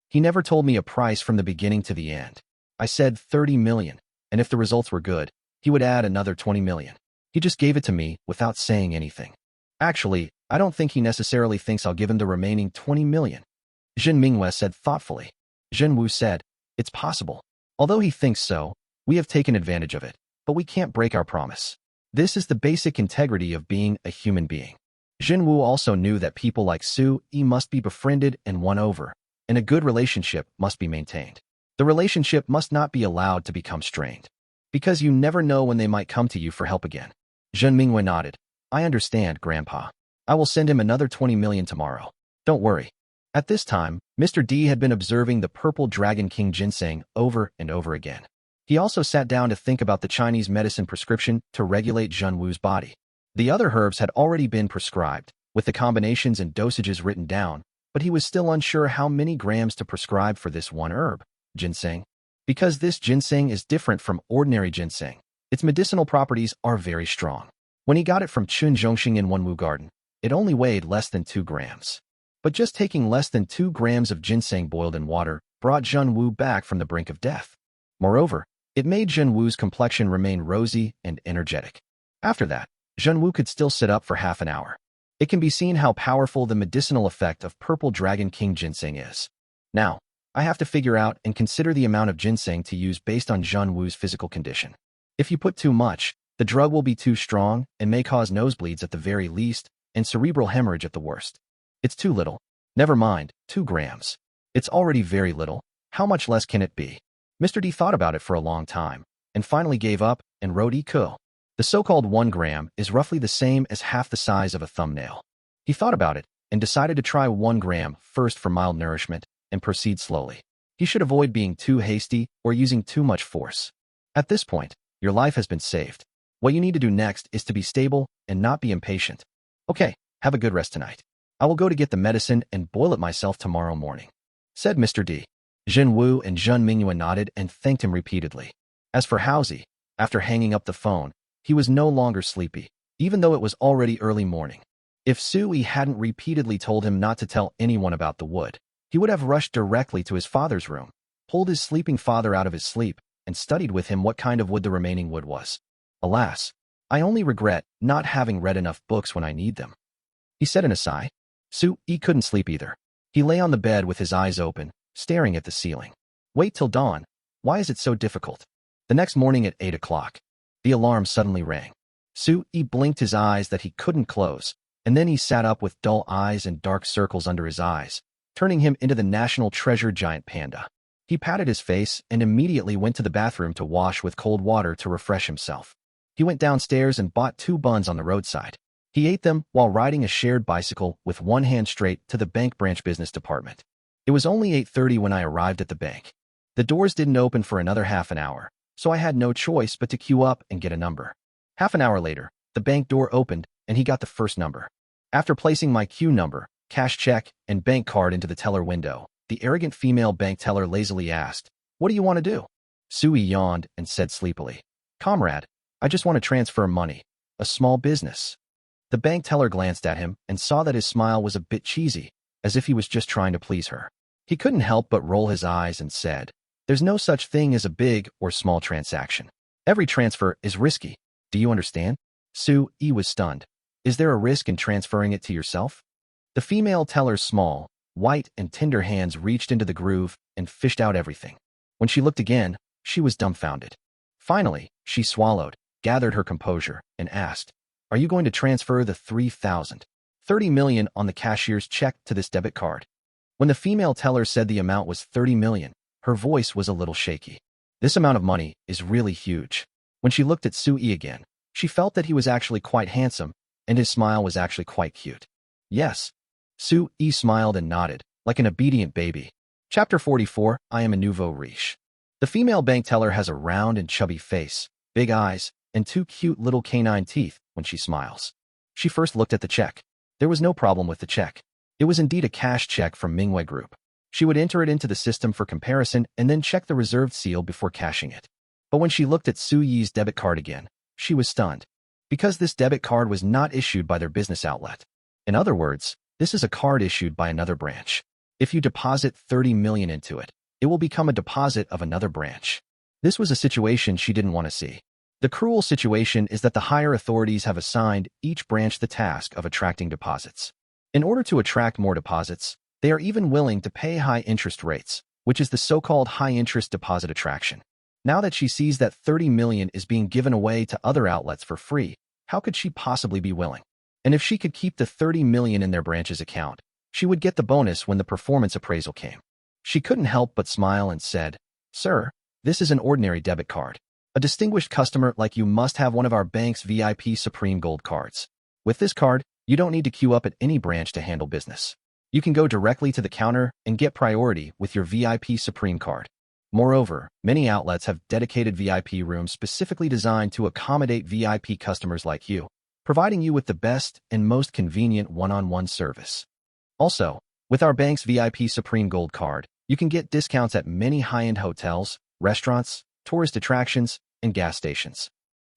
He never told me a price from the beginning to the end. I said 30 million, and if the results were good, he would add another 20 million. He just gave it to me without saying anything. Actually, I don't think he necessarily thinks I'll give him the remaining 20 million. Jeune Mingyue said thoughtfully. Jin Wu said, "It's possible. Although he thinks so, we have taken advantage of it, but we can't break our promise. This is the basic integrity of being a human being." Jin Wu also knew that people like Su Yi must be befriended and won over, and a good relationship must be maintained. The relationship must not be allowed to become strained, because you never know when they might come to you for help again. Zhen Mingyue nodded. I understand, Grandpa. I will send him another 20 million tomorrow. Don't worry. At this time, Mr. D had been observing the purple Dragon King ginseng over and over again. He also sat down to think about the Chinese medicine prescription to regulate Zhen Wu's body. The other herbs had already been prescribed, with the combinations and dosages written down, but he was still unsure how many grams to prescribe for this one herb, ginseng. Because this ginseng is different from ordinary ginseng, its medicinal properties are very strong. When he got it from Chun Zhongxing in Wenwu Garden, it only weighed less than 2 grams. But just taking less than 2 grams of ginseng boiled in water brought Zhen Wu back from the brink of death. Moreover, it made Zhen Wu's complexion remain rosy and energetic. After that, Zhen Wu could still sit up for half an hour. It can be seen how powerful the medicinal effect of purple Dragon King ginseng is. Now, I have to figure out and consider the amount of ginseng to use based on Zhen Wu's physical condition. If you put too much, the drug will be too strong and may cause nosebleeds at the very least and cerebral hemorrhage at the worst. It's too little. Never mind, 2 grams. It's already very little. How much less can it be? Mr. D thought about it for a long time, and finally gave up and wrote "Eco." The so-called 1 gram is roughly the same as half the size of a thumbnail. He thought about it and decided to try 1 gram first for mild nourishment and proceed slowly. He should avoid being too hasty or using too much force. At this point, your life has been saved. What you need to do next is to be stable and not be impatient. Okay, have a good rest tonight. I will go to get the medicine and boil it myself tomorrow morning, said Mr. D. Zhen Wu and Zhen Mingyue nodded and thanked him repeatedly. As for Haozi, after hanging up the phone, he was no longer sleepy, even though it was already early morning. If Sui hadn't repeatedly told him not to tell anyone about the wood, he would have rushed directly to his father's room, pulled his sleeping father out of his sleep, and studied with him what kind of wood the remaining wood was. Alas, I only regret not having read enough books when I need them, he said in a sigh. Sui couldn't sleep either. He lay on the bed with his eyes open, staring at the ceiling. Wait till dawn. Why is it so difficult? The next morning at 8 o'clock, the alarm suddenly rang. Sui blinked his eyes that he couldn't close, and then he sat up with dull eyes and dark circles under his eyes, turning him into the national treasure giant panda. He patted his face and immediately went to the bathroom to wash with cold water to refresh himself. He went downstairs and bought 2 buns on the roadside. He ate them while riding a shared bicycle with one hand straight to the bank branch business department. It was only 8:30 when I arrived at the bank. The doors didn't open for another half an hour, so I had no choice but to queue up and get a number. Half an hour later, the bank door opened and he got the first number. After placing my queue number, cash check, and bank card into the teller window, the arrogant female bank teller lazily asked, "What do you want to do?" Sui yawned and said sleepily, "Comrade, I just want to transfer money. A small business." The bank teller glanced at him and saw that his smile was a bit cheesy, as if he was just trying to please her. He couldn't help but roll his eyes and said, "There's no such thing as a big or small transaction. Every transfer is risky. Do you understand?" Sui was stunned. "Is there a risk in transferring it to yourself?" The female teller's small, white and tender hands reached into the groove and fished out everything. When she looked again, she was dumbfounded. Finally, she swallowed, gathered her composure, and asked, "Are you going to transfer the 3,030 million on the cashier's check to this debit card?" When the female teller said the amount was 30 million, her voice was a little shaky. This amount of money is really huge. When she looked at Sui again, she felt that he was actually quite handsome, and his smile was actually quite cute. Yes. Sui smiled and nodded, like an obedient baby. Chapter 44, I am a nouveau riche. The female bank teller has a round and chubby face, big eyes, and 2 cute little canine teeth when she smiles. She first looked at the check. There was no problem with the check. It was indeed a cash check from Mingyue Group. She would enter it into the system for comparison and then check the reserved seal before cashing it. But when she looked at Sui's debit card again, she was stunned, because this debit card was not issued by their business outlet. In other words, this is a card issued by another branch. If you deposit 30 million into it, it will become a deposit of another branch. This was a situation she didn't want to see. The cruel situation is that the higher authorities have assigned each branch the task of attracting deposits. In order to attract more deposits, they are even willing to pay high interest rates, which is the so-called high-interest deposit attraction. Now that she sees that 30 million is being given away to other outlets for free, how could she possibly be willing? And if she could keep the 30 million in their branch's account, she would get the bonus when the performance appraisal came. She couldn't help but smile and said, Sir, this is an ordinary debit card. A distinguished customer like you must have one of our bank's VIP Supreme Gold cards. With this card, you don't need to queue up at any branch to handle business. You can go directly to the counter and get priority with your VIP Supreme card. Moreover, many outlets have dedicated VIP rooms specifically designed to accommodate VIP customers like you, providing you with the best and most convenient one-on-one service. Also, with our bank's VIP Supreme Gold card, you can get discounts at many high-end hotels, restaurants, tourist attractions, and gas stations.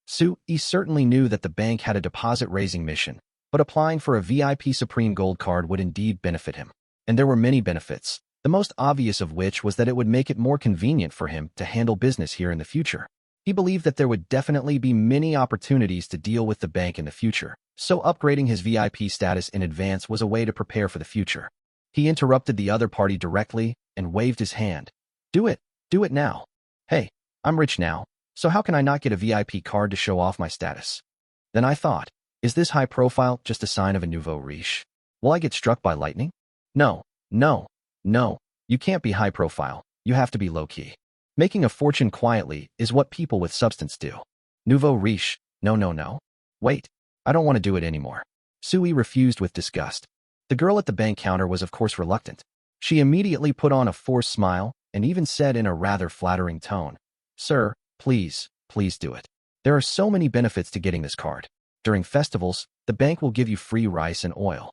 Sui certainly knew that the bank had a deposit-raising mission, but applying for a VIP Supreme Gold card would indeed benefit him. And there were many benefits, the most obvious of which was that it would make it more convenient for him to handle business here in the future. He believed that there would definitely be many opportunities to deal with the bank in the future, so upgrading his VIP status in advance was a way to prepare for the future. He interrupted the other party directly and waved his hand. Do it now. Hey, I'm rich now, so how can I not get a VIP card to show off my status? Then I thought, is this high profile just a sign of a nouveau riche? Will I get struck by lightning? No, you can't be high profile, you have to be low-key. Making a fortune quietly is what people with substance do. Nouveau riche, no. Wait, I don't want to do it anymore. Sui refused with disgust. The girl at the bank counter was of course reluctant. She immediately put on a forced smile and even said in a rather flattering tone, Sir, please do it. There are so many benefits to getting this card. During festivals, the bank will give you free rice and oil.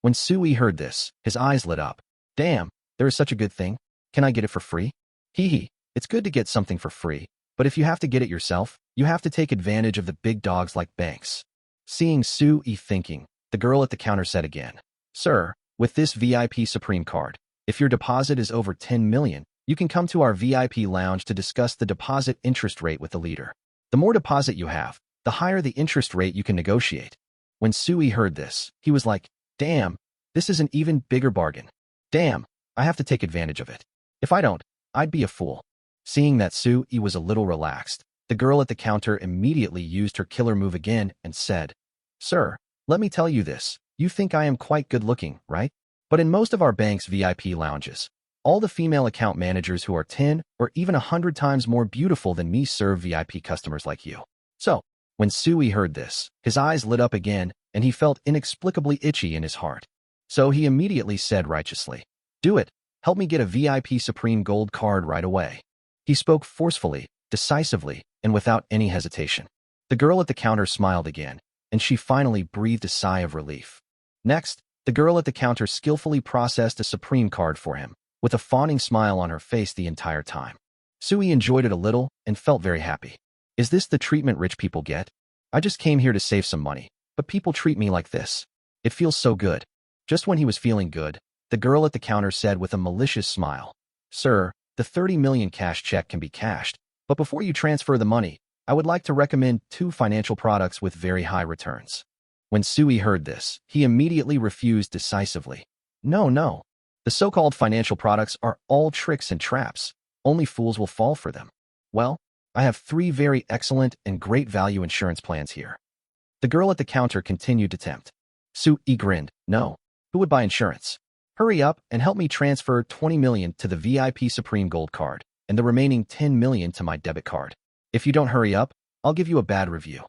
When Sui heard this, his eyes lit up. Damn, there is such a good thing. Can I get it for free? Hee. It's good to get something for free, but if you have to get it yourself, you have to take advantage of the big dogs like banks. Seeing Sui thinking, the girl at the counter said again, Sir, with this VIP Supreme card, if your deposit is over 10 million, you can come to our VIP lounge to discuss the deposit interest rate with the leader. The more deposit you have, the higher the interest rate you can negotiate. When Sui heard this, he was like, damn, this is an even bigger bargain. Damn, I have to take advantage of it. If I don't, I'd be a fool. Seeing that Sui was a little relaxed, the girl at the counter immediately used her killer move again and said, Sir, let me tell you this, you think I am quite good looking, right? But in most of our bank's VIP lounges, all the female account managers who are 10 or even 100 times more beautiful than me serve VIP customers like you. So, when Sui heard this, his eyes lit up again and he felt inexplicably itchy in his heart. So he immediately said righteously, Do it, help me get a VIP Supreme Gold card right away. He spoke forcefully, decisively, and without any hesitation. The girl at the counter smiled again, and she finally breathed a sigh of relief. Next, the girl at the counter skillfully processed a Supreme card for him, with a fawning smile on her face the entire time. Sui enjoyed it a little and felt very happy. Is this the treatment rich people get? I just came here to save some money, but people treat me like this. It feels so good. Just when he was feeling good, the girl at the counter said with a malicious smile, Sir, the 30 million cash check can be cashed, but before you transfer the money, I would like to recommend 2 financial products with very high returns. When Sui heard this, he immediately refused decisively. No. The so-called financial products are all tricks and traps. Only fools will fall for them. Well, I have 3 very excellent and great value insurance plans here. The girl at the counter continued to tempt. Sui grinned. No. Who would buy insurance? Hurry up and help me transfer 20 million to the VIP Supreme Gold card and the remaining 10 million to my debit card. If you don't hurry up, I'll give you a bad review.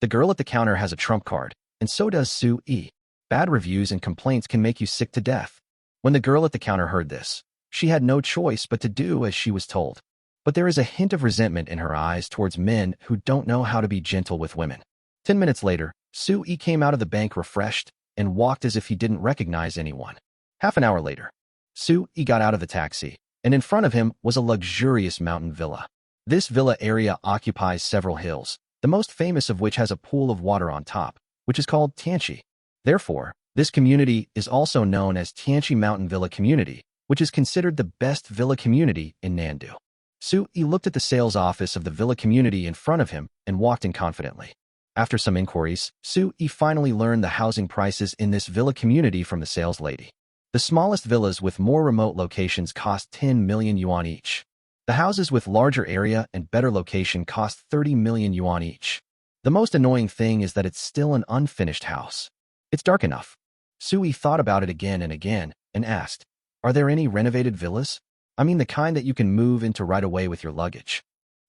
The girl at the counter has a trump card, and so does Sui. Bad reviews and complaints can make you sick to death. When the girl at the counter heard this, she had no choice but to do as she was told. But there is a hint of resentment in her eyes towards men who don't know how to be gentle with women. 10 minutes later, Sui came out of the bank refreshed and walked as if he didn't recognize anyone. Half an hour later, Sui got out of the taxi, and in front of him was a luxurious mountain villa. This villa area occupies several hills, the most famous of which has a pool of water on top, which is called Tianchi. Therefore, this community is also known as Tianchi Mountain Villa Community, which is considered the best villa community in Nandu. Sui looked at the sales office of the villa community in front of him and walked in confidently. After some inquiries, Sui finally learned the housing prices in this villa community from the sales lady. The smallest villas with more remote locations cost 10 million yuan each. The houses with larger area and better location cost 30 million yuan each. The most annoying thing is that it's still an unfinished house. It's dark enough. Sui thought about it again and asked, Are there any renovated villas? I mean the kind that you can move into right away with your luggage.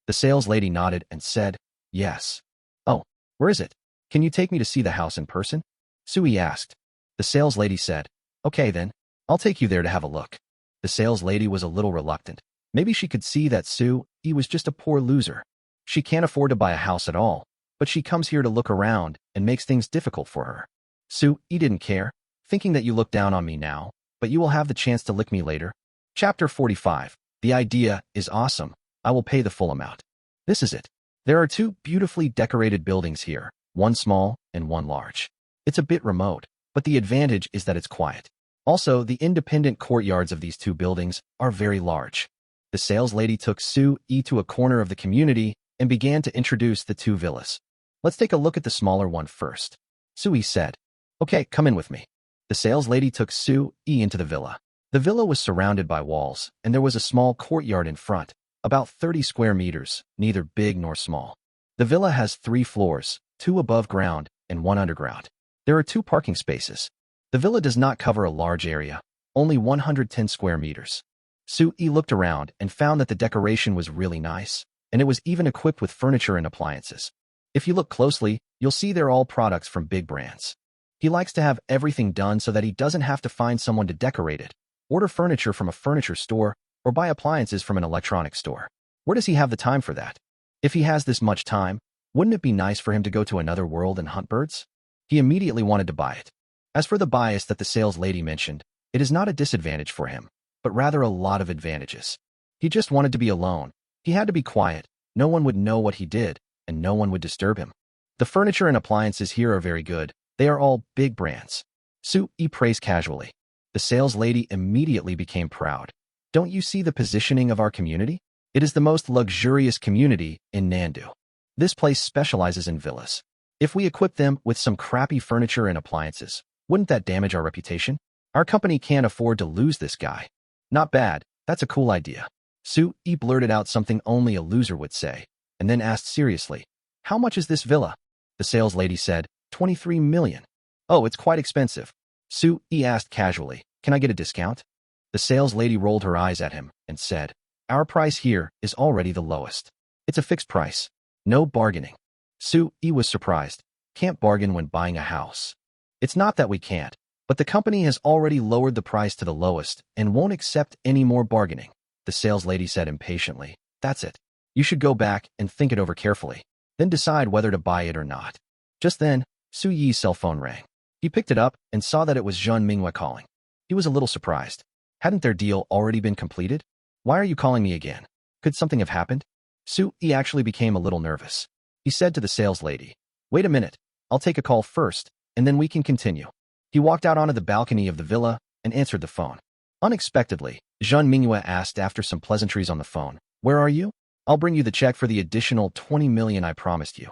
The sales lady nodded and said, yes. Oh, where is it? Can you take me to see the house in person? Sui asked. The sales lady said, okay then, I'll take you there to have a look. The sales lady was a little reluctant. Maybe she could see that Sui was just a poor loser. She can't afford to buy a house at all, but she comes here to look around and makes things difficult for her. Sui didn't care, thinking that you look down on me now, but you will have the chance to lick me later. Chapter 45. The idea is awesome. I will pay the full amount. This is it. There are two beautifully decorated buildings here, one small and one large. It's a bit remote, but the advantage is that it's quiet. Also, the independent courtyards of these two buildings are very large. The sales lady took Sui to a corner of the community and began to introduce the two villas. Let's take a look at the smaller one first. Sui said, okay, come in with me. The sales lady took Sui into the villa. The villa was surrounded by walls, and there was a small courtyard in front, about 30 square meters, neither big nor small. The villa has 3 floors, 2 above ground and 1 underground. There are 2 parking spaces. The villa does not cover a large area, only 110 square meters. Sui looked around and found that the decoration was really nice, and it was even equipped with furniture and appliances. If you look closely, you'll see they're all products from big brands. He likes to have everything done so that he doesn't have to find someone to decorate it, order furniture from a furniture store, or buy appliances from an electronics store. Where does he have the time for that? If he has this much time, wouldn't it be nice for him to go to another world and hunt birds? He immediately wanted to buy it. As for the bias that the sales lady mentioned, it is not a disadvantage for him, but rather a lot of advantages. He just wanted to be alone. He had to be quiet. No one would know what he did, and no one would disturb him. The furniture and appliances here are very good. They are all big brands. Sui praised casually. The sales lady immediately became proud. Don't you see the positioning of our community? It is the most luxurious community in Nandu. This place specializes in villas. If we equip them with some crappy furniture and appliances, wouldn't that damage our reputation? Our company can't afford to lose this guy. Not bad. That's a cool idea. Sui blurted out something only a loser would say, and then asked seriously, how much is this villa? The sales lady said, 23 million. Oh, it's quite expensive. Sui asked casually, can I get a discount? The sales lady rolled her eyes at him and said, our price here is already the lowest. It's a fixed price. No bargaining. Sui was surprised. Can't bargain when buying a house. It's not that we can't, but the company has already lowered the price to the lowest and won't accept any more bargaining. The sales lady said impatiently, that's it. You should go back and think it over carefully, then decide whether to buy it or not. Just then, Sui's cell phone rang. He picked it up and saw that it was Jean Minghua calling. He was a little surprised. Hadn't their deal already been completed? Why are you calling me again? Could something have happened? Sui actually became a little nervous. He said to the sales lady, wait a minute, I'll take a call first, and then we can continue. He walked out onto the balcony of the villa and answered the phone. Unexpectedly, Jean Minghua asked after some pleasantries on the phone, where are you? I'll bring you the check for the additional 20 million I promised you.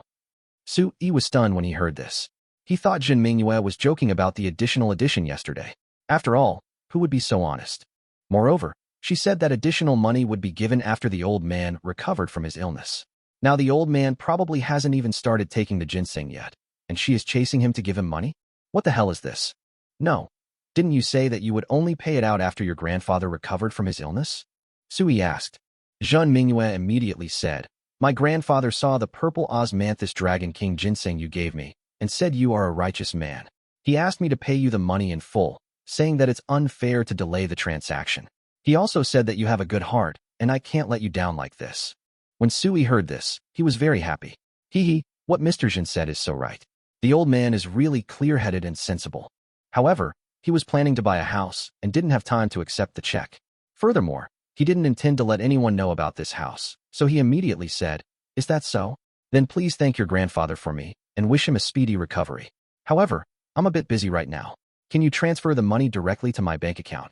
Sui was stunned when he heard this. He thought Jean Minghua was joking about the additional addition yesterday. After all, who would be so honest? Moreover, she said that additional money would be given after the old man recovered from his illness. Now the old man probably hasn't even started taking the ginseng yet, and she is chasing him to give him money? What the hell is this? No. Didn't you say that you would only pay it out after your grandfather recovered from his illness? Sui asked. Jean Minghua immediately said, my grandfather saw the purple osmanthus dragon king ginseng you gave me, and said you are a righteous man. He asked me to pay you the money in full, saying that it's unfair to delay the transaction. He also said that you have a good heart, and I can't let you down like this. When Sui heard this, he was very happy. What Mr. Jean said is so right. The old man is really clear-headed and sensible. However, he was planning to buy a house and didn't have time to accept the check. Furthermore, he didn't intend to let anyone know about this house, so he immediately said, is that so? Then please thank your grandfather for me and wish him a speedy recovery. However, I'm a bit busy right now. Can you transfer the money directly to my bank account?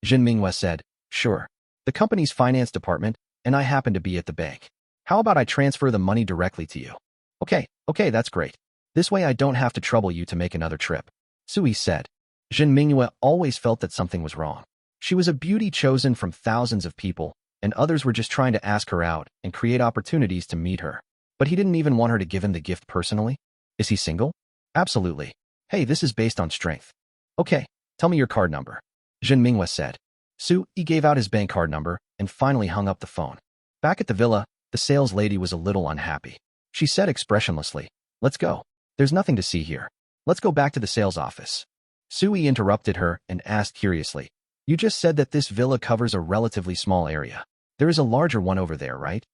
Jean Minghua said, sure. The company's finance department and I happen to be at the bank. How about I transfer the money directly to you? Okay, that's great. This way I don't have to trouble you to make another trip. Sui said. Jean Minghua always felt that something was wrong. She was a beauty chosen from thousands of people, and others were just trying to ask her out and create opportunities to meet her. But he didn't even want her to give him the gift personally. Is he single? Absolutely. Hey, this is based on strength. Okay, tell me your card number. Jean Minghua said. Su-yi gave out his bank card number and finally hung up the phone. Back at the villa, the sales lady was a little unhappy. She said expressionlessly, "Let's go. There's nothing to see here. Let's go back to the sales office." Su-yi interrupted her and asked curiously, "You just said that this villa covers a relatively small area. There is a larger one over there, right?"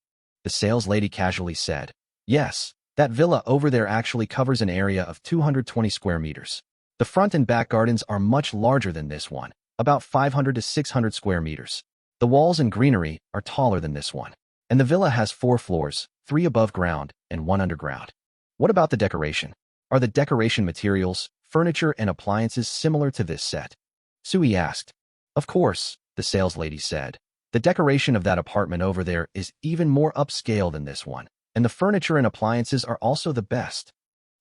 The sales lady casually said, "Yes, that villa over there actually covers an area of 220 square meters. The front and back gardens are much larger than this one, about 500 to 600 square meters. The walls and greenery are taller than this one. And the villa has 4 floors, 3 above ground and 1 underground. What about the decoration? Are the decoration materials, furniture, and appliances similar to this set?" Su-yi asked. "Of course," the sales lady said. "The decoration of that apartment over there is even more upscale than this one, and the furniture and appliances are also the best."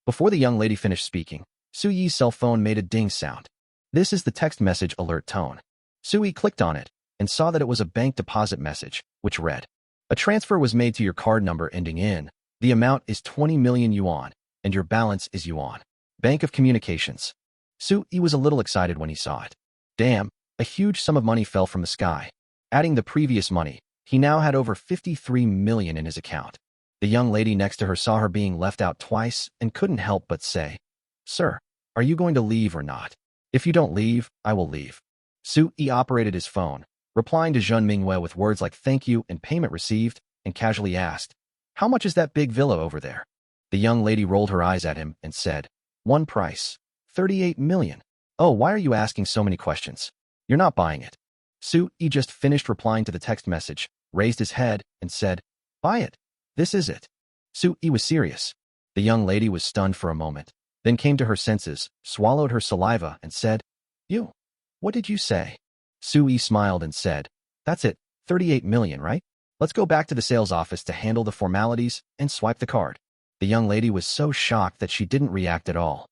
Before the young lady finished speaking, Su-yi's cell phone made a ding sound. This is the text message alert tone. Su-yi clicked on it and saw that it was a bank deposit message, which read, "A transfer was made to your card number ending in. The amount is 20 million yuan, and your balance is yuan. Bank of Communications." Su-yi was a little excited when he saw it. Damn, a huge sum of money fell from the sky. Adding the previous money, he now had over 53 million in his account. The young lady next to her saw her being left out twice and couldn't help but say, "Sir, are you going to leave or not? If you don't leave, I will leave." Su-yi operated his phone, replying to Zhun Minghua with words like "thank you" and "payment received," and casually asked, "How much is that big villa over there?" The young lady rolled her eyes at him and said, "One price, 38 million. Oh, why are you asking so many questions? You're not buying it." Su-yi just finished replying to the text message, raised his head, and said, "Buy it. This is it." Su-yi was serious. The young lady was stunned for a moment, then came to her senses, swallowed her saliva, and said, "You? What did you say?" Su-yi smiled and said, "That's it, 38 million, right? Let's go back to the sales office to handle the formalities and swipe the card." The young lady was so shocked that she didn't react at all.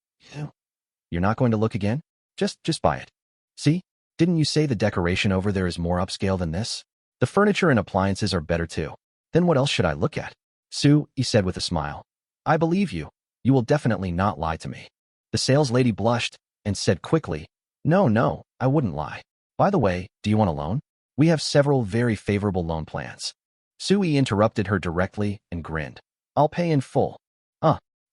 "You're not going to look again? Just buy it. See? Didn't you say the decoration over there is more upscale than this? The furniture and appliances are better too. Then what else should I look at?" Su-yi said with a smile, "I believe you. You will definitely not lie to me." The sales lady blushed and said quickly, No, I wouldn't lie. By the way, do you want a loan? We have several very favorable loan plans." Su-yi interrupted her directly and grinned. "I'll pay in full."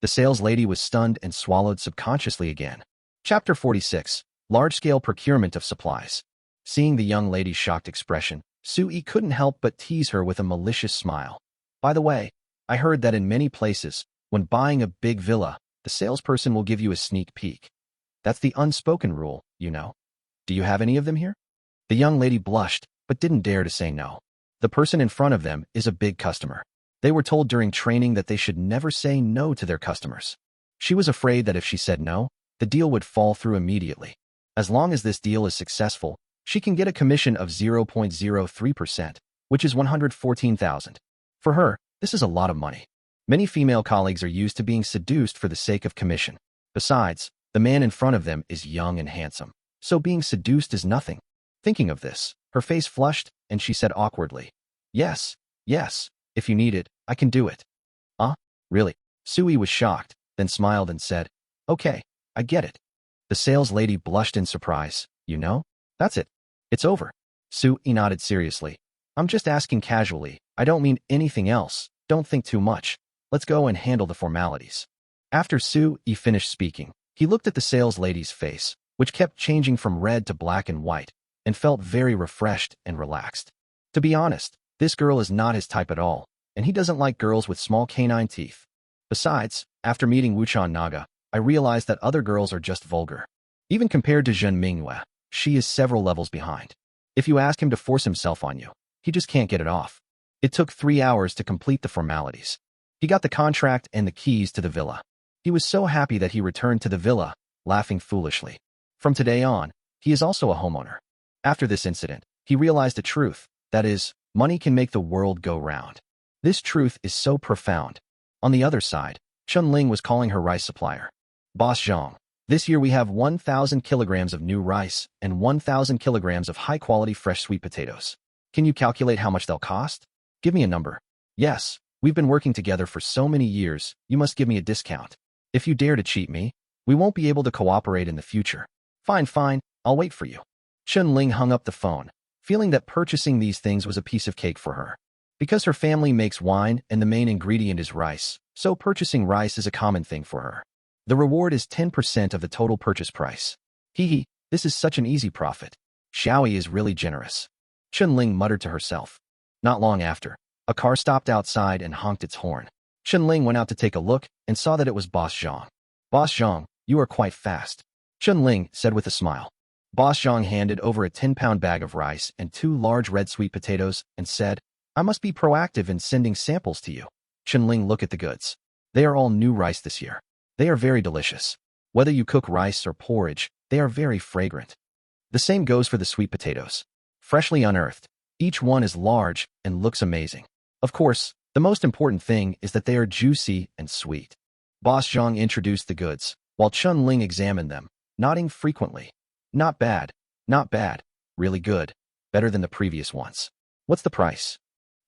The sales lady was stunned and swallowed subconsciously again. Chapter 46. Large-Scale Procurement of Supplies. Seeing the young lady's shocked expression, Su-yi couldn't help but tease her with a malicious smile. "By the way, I heard that in many places, when buying a big villa, the salesperson will give you a sneak peek. That's the unspoken rule, you know. Do you have any of them here?" The young lady blushed, but didn't dare to say no. The person in front of them is a big customer. They were told during training that they should never say no to their customers. She was afraid that if she said no, the deal would fall through immediately. As long as this deal is successful, she can get a commission of 0.03%, which is 114,000. For her, this is a lot of money. Many female colleagues are used to being seduced for the sake of commission. Besides, the man in front of them is young and handsome, so being seduced is nothing. Thinking of this, her face flushed, and she said awkwardly, Yes, if you need it, I can do it." Really?" Su-yi was shocked, then smiled and said, "Okay, I get it." The sales lady blushed in surprise. "You know? That's it. It's over." Su-yi nodded seriously. "I'm just asking casually. I don't mean anything else. Don't think too much. Let's go and handle the formalities." After Su-yi finished speaking, he looked at the sales lady's face, which kept changing from red to black and white, and felt very refreshed and relaxed. To be honest, this girl is not his type at all, and he doesn't like girls with small canine teeth. Besides, after meeting Wuchan Naga, I realized that other girls are just vulgar. Even compared to Zhun Minghua, she is several levels behind. If you ask him to force himself on you, he just can't get it off. It took 3 hours to complete the formalities. He got the contract and the keys to the villa. He was so happy that he returned to the villa, laughing foolishly. From today on, he is also a homeowner. After this incident, he realized the truth, that is, money can make the world go round. This truth is so profound. On the other side, Chun-Ling was calling her rice supplier. "Boss Zhang, this year we have 1,000 kilograms of new rice and 1,000 kilograms of high-quality fresh sweet potatoes. Can you calculate how much they'll cost? Give me a number." "Yes, we've been working together for so many years, you must give me a discount. If you dare to cheat me, we won't be able to cooperate in the future." Fine, I'll wait for you." Chun-Ling hung up the phone, feeling that purchasing these things was a piece of cake for her. Because her family makes wine and the main ingredient is rice, so purchasing rice is a common thing for her. The reward is 10% of the total purchase price. Hee, this is such an easy profit. Xiaoyi is really generous. Chunling muttered to herself. Not long after, a car stopped outside and honked its horn. Chunling went out to take a look and saw that it was Boss Zhang. Boss Zhang, you are quite fast, Chunling said with a smile. Boss Zhang handed over a 10-pound bag of rice and 2 large red sweet potatoes and said, I must be proactive in sending samples to you. Chunling looked at the goods. They are all new rice this year. They are very delicious. Whether you cook rice or porridge, they are very fragrant. The same goes for the sweet potatoes. Freshly unearthed, each one is large and looks amazing. Of course, the most important thing is that they are juicy and sweet. Boss Zhang introduced the goods, while Chunling examined them, nodding frequently. Not bad, not bad, really good, better than the previous ones. What's the price?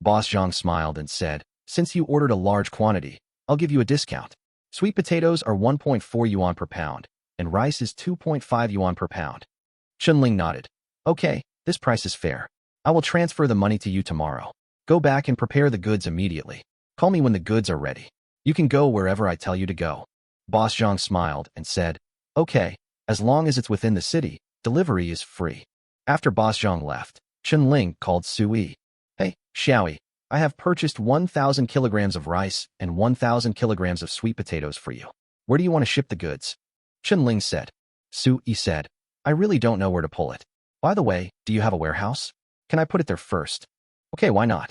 Boss Zhang smiled and said, since you ordered a large quantity, I'll give you a discount. Sweet potatoes are 1.4 yuan per pound, and rice is 2.5 yuan per pound. Chunling nodded. Okay, this price is fair. I will transfer the money to you tomorrow. Go back and prepare the goods immediately. Call me when the goods are ready. You can go wherever I tell you to go. Boss Zhang smiled and said, okay, as long as it's within the city, delivery is free. After Boss Zhang left, Chunling called Sui. Hey, Xiaoyi, I have purchased 1,000 kilograms of rice and 1,000 kilograms of sweet potatoes for you. Where do you want to ship the goods? Chunling said. Sui said, I really don't know where to pull it. By the way, do you have a warehouse? Can I put it there first? Okay, why not?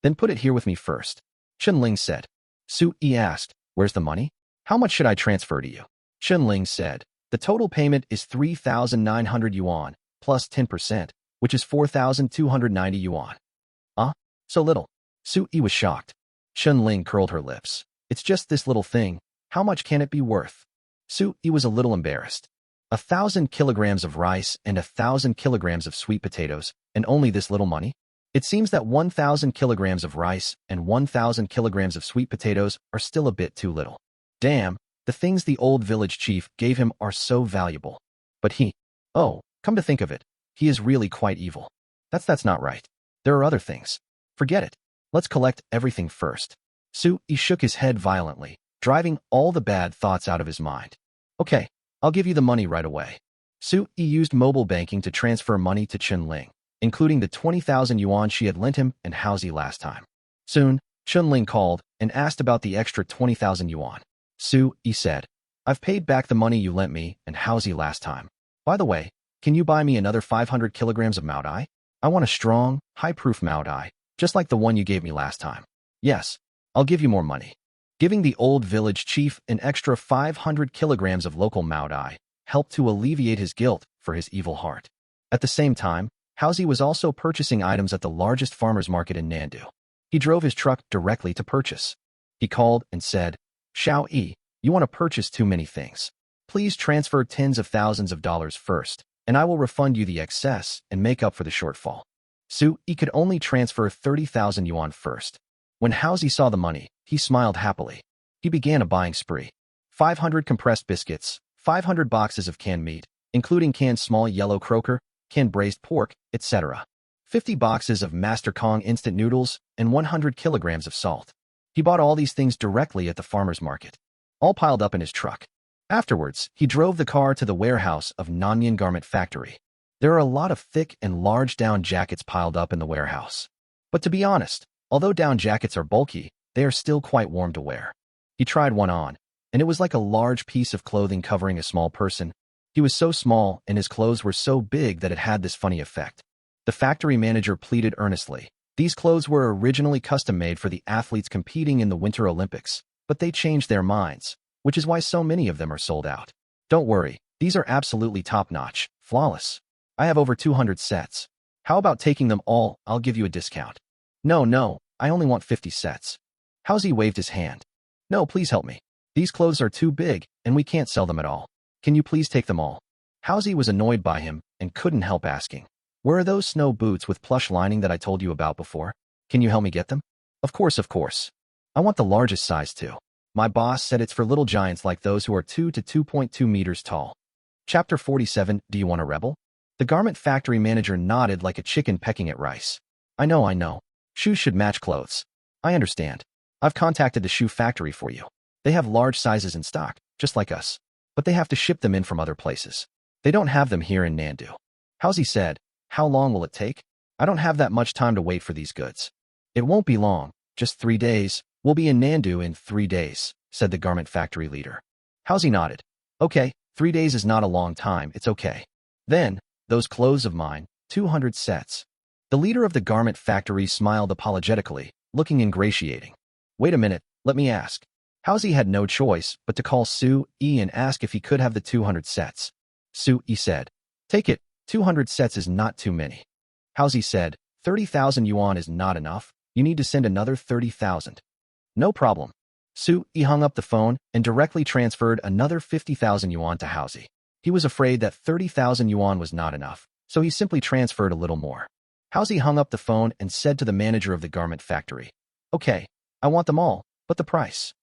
Then put it here with me first. Chunling said. Sui asked, where's the money? How much should I transfer to you? Chunling said, the total payment is 3,900 yuan, plus 10%, which is 4,290 yuan. So little. Sui was shocked. Chunling curled her lips. It's just this little thing. How much can it be worth? Sui was a little embarrassed. 1,000 kilograms of rice and 1,000 kilograms of sweet potatoes, and only this little money? It seems that 1,000 kilograms of rice and 1,000 kilograms of sweet potatoes are still a bit too little. Damn, the things the old village chief gave him are so valuable. But come to think of it, he is really quite evil. That's not right. There are other things. Forget it. Let's collect everything first. Sui shook his head violently, driving all the bad thoughts out of his mind. Okay, I'll give you the money right away. Sui used mobile banking to transfer money to Chunling, including the 20,000 yuan she had lent him and Haozi last time. Soon, Chunling called and asked about the extra 20,000 yuan. Sui said, I've paid back the money you lent me and Haozi last time. By the way, can you buy me another 500 kilograms of Mao Dai? I want a strong, high-proof Mao Dai, just like the one you gave me last time. Yes, I'll give you more money. Giving the old village chief an extra 500 kilograms of local Mao Dai helped to alleviate his guilt for his evil heart. At the same time, Haozi was also purchasing items at the largest farmer's market in Nandu. He drove his truck directly to purchase. He called and said, Xiaoyi, you want to purchase too many things. Please transfer tens of thousands of dollars first, and I will refund you the excess and make up for the shortfall. Sui could only transfer 30,000 yuan first. When Haozi saw the money, he smiled happily. He began a buying spree. 500 compressed biscuits, 500 boxes of canned meat, including canned small yellow croaker, canned braised pork, etc. 50 boxes of Master Kong instant noodles, and 100 kilograms of salt. He bought all these things directly at the farmer's market, all piled up in his truck. Afterwards, he drove the car to the warehouse of Nanyan Garment Factory. There are a lot of thick and large down jackets piled up in the warehouse. But to be honest, although down jackets are bulky, they are still quite warm to wear. He tried one on, and it was like a large piece of clothing covering a small person. He was so small and his clothes were so big that it had this funny effect. The factory manager pleaded earnestly. These clothes were originally custom-made for the athletes competing in the Winter Olympics, but they changed their minds, which is why so many of them are sold out. Don't worry, these are absolutely top-notch, flawless. I have over 200 sets. How about taking them all? I'll give you a discount. No, I only want 50 sets. Haozi waved his hand. No, please help me. These clothes are too big, and we can't sell them at all. Can you please take them all? Haozi was annoyed by him and couldn't help asking. Where are those snow boots with plush lining that I told you about before? Can you help me get them? Of course. I want the largest size too. My boss said it's for little giants like those who are 2 to 2.2 meters tall. Chapter 47, Do you want a rebel? The garment factory manager nodded like a chicken pecking at rice. I know. Shoes should match clothes. I understand. I've contacted the shoe factory for you. They have large sizes in stock, just like us. But they have to ship them in from other places. They don't have them here in Nandu. Housie said, how long will it take? I don't have that much time to wait for these goods. It won't be long, just 3 days. We'll be in Nandu in 3 days, said the garment factory leader. Housie nodded. Okay, 3 days is not a long time, it's okay. Then, those clothes of mine, 200 sets. The leader of the garment factory smiled apologetically, looking ingratiating. Wait a minute, let me ask. Housie had no choice but to call Su-e and ask if he could have the 200 sets. Su-e said, take it, 200 sets is not too many. Housie said, 30,000 yuan is not enough, you need to send another 30,000. No problem. Su-e hung up the phone and directly transferred another 50,000 yuan to Housie. He was afraid that 30,000 yuan was not enough, so he simply transferred a little more. Housie hung up the phone and said to the manager of the garment factory, okay, I want them all, but the price.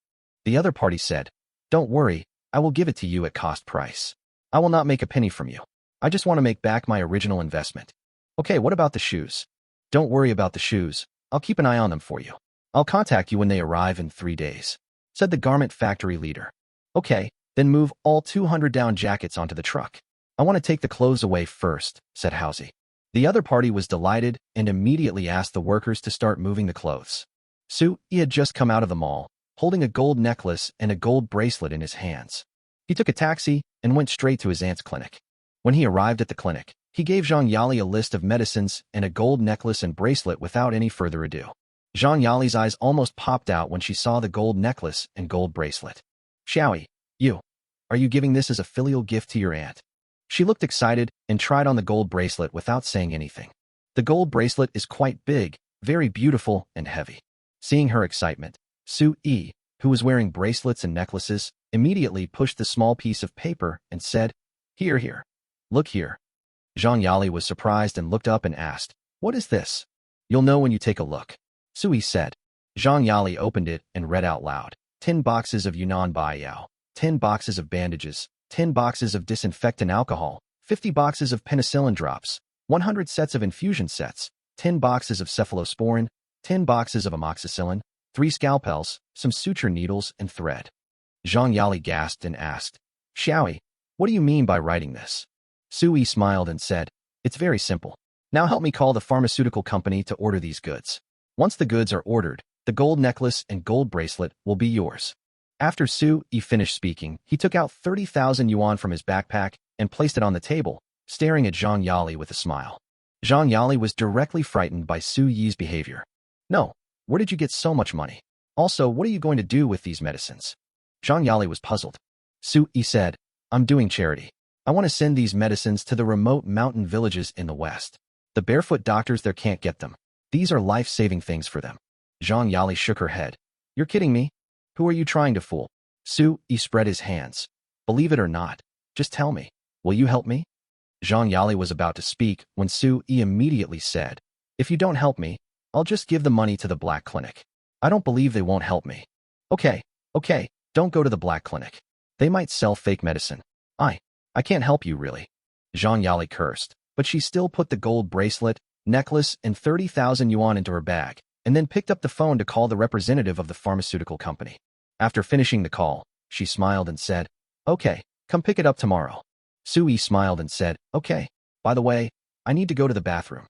The other party said, don't worry, I will give it to you at cost price. I will not make a penny from you. I just want to make back my original investment. Okay, what about the shoes? Don't worry about the shoes. I'll keep an eye on them for you. I'll contact you when they arrive in 3 days, said the garment factory leader. Okay, then move all 200 down jackets onto the truck. I want to take the clothes away first, said Housie. The other party was delighted and immediately asked the workers to start moving the clothes. Su-e had just come out of the mall, holding a gold necklace and a gold bracelet in his hands. He took a taxi and went straight to his aunt's clinic. When he arrived at the clinic, he gave Zhang Yali a list of medicines and a gold necklace and bracelet without any further ado. Zhang Yali's eyes almost popped out when she saw the gold necklace and gold bracelet. Xiaoyi, are you giving this as a filial gift to your aunt? She looked excited and tried on the gold bracelet without saying anything. The gold bracelet is quite big, very beautiful and heavy. Seeing her excitement, Su-e, who was wearing bracelets and necklaces, immediately pushed the small piece of paper and said, Here. Look here. Zhang Yali was surprised and looked up and asked, what is this? You'll know when you take a look. Su-e said. Zhang Yali opened it and read out loud, 10 boxes of Yunnan Baiyao, 10 boxes of bandages, 10 boxes of disinfectant alcohol, 50 boxes of penicillin drops, 100 sets of infusion sets, 10 boxes of cephalosporin, 10 boxes of amoxicillin, 3 scalpels, some suture needles and thread. Zhang Yali gasped and asked, Xiaoyi, what do you mean by writing this? Su-e smiled and said, it's very simple. Now help me call the pharmaceutical company to order these goods. Once the goods are ordered, the gold necklace and gold bracelet will be yours. After Su-e finished speaking, he took out 30,000 yuan from his backpack and placed it on the table, staring at Zhang Yali with a smile. Zhang Yali was directly frightened by Su-e's behavior. No, where did you get so much money? Also, what are you going to do with these medicines? Zhang Yali was puzzled. Su-e said, I'm doing charity. I want to send these medicines to the remote mountain villages in the west. The barefoot doctors there can't get them. These are life-saving things for them. Zhang Yali shook her head. You're kidding me? Who are you trying to fool? Su-e spread his hands. Believe it or not, just tell me. Will you help me? Zhang Yali was about to speak when Su-e immediately said, if you don't help me, I'll just give the money to the black clinic. I don't believe they won't help me. Okay, don't go to the black clinic. They might sell fake medicine. I can't help you really. Zhang Yali cursed, but she still put the gold bracelet, necklace, and 30,000 yuan into her bag, and then picked up the phone to call the representative of the pharmaceutical company. After finishing the call, she smiled and said, okay, come pick it up tomorrow. Su-e smiled and said, okay, by the way, I need to go to the bathroom.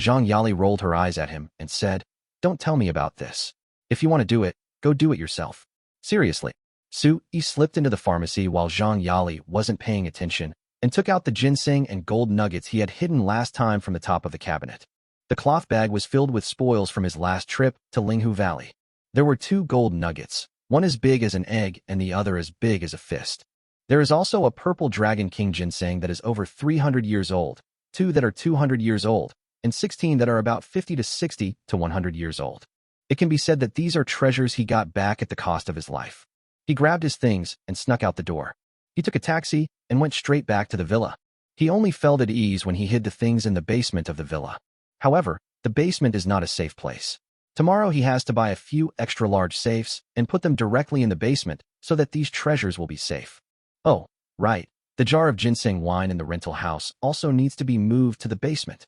Zhang Yali rolled her eyes at him and said, don't tell me about this. If you want to do it, go do it yourself. Seriously. Su-e slipped into the pharmacy while Zhang Yali wasn't paying attention and took out the ginseng and gold nuggets he had hidden last time from the top of the cabinet. The cloth bag was filled with spoils from his last trip to Linghu Valley. There were 2 gold nuggets, one as big as an egg and the other as big as a fist. There is also a purple Dragon King ginseng that is over 300 years old, 2 that are 200 years old, and 16 that are about 50 to 60 to 100 years old. It can be said that these are treasures he got back at the cost of his life. He grabbed his things and snuck out the door. He took a taxi and went straight back to the villa. He only felt at ease when he hid the things in the basement of the villa. However, the basement is not a safe place. Tomorrow he has to buy a few extra-large safes and put them directly in the basement so that these treasures will be safe. Oh, right, The jar of ginseng wine in the rental house also needs to be moved to the basement.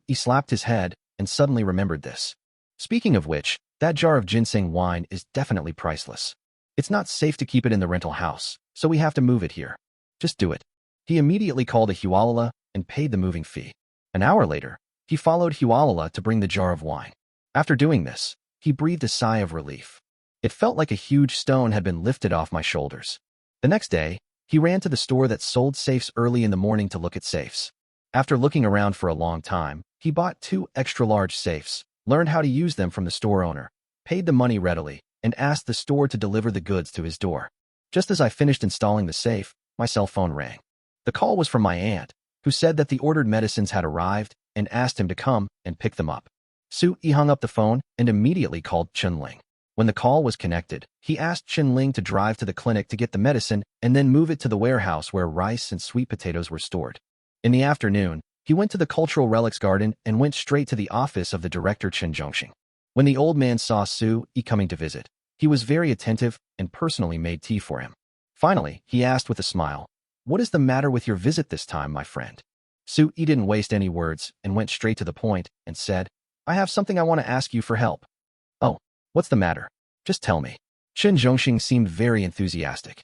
He slapped his head and suddenly remembered this. Speaking of which, that jar of ginseng wine is definitely priceless. It's not safe to keep it in the rental house, so we have to move it here. Just do it. He immediately called a hualala and paid the moving fee. An hour later, he followed hualala to bring the jar of wine. After doing this, he breathed a sigh of relief. It felt like a huge stone had been lifted off my shoulders. The next day, he ran to the store that sold safes early in the morning to look at safes. After looking around for a long time, he bought 2 extra-large safes, learned how to use them from the store owner, paid the money readily, and asked the store to deliver the goods to his door. Just as I finished installing the safe, my cell phone rang. The call was from my aunt, who said that the ordered medicines had arrived and asked him to come and pick them up. He hung up the phone and immediately called Chunling. When the call was connected, he asked Chunling to drive to the clinic to get the medicine and then move it to the warehouse where rice and sweet potatoes were stored. In the afternoon, he went to the cultural relics garden and went straight to the office of the director Chen Zhongxing. When the old man saw Yi coming to visit, he was very attentive and personally made tea for him. Finally, he asked with a smile, "What is the matter with your visit this time, my friend?" Yi didn't waste any words and went straight to the point and said, "I have something I want to ask you for help." "Oh, what's the matter? Just tell me." Chen Zhongxing seemed very enthusiastic.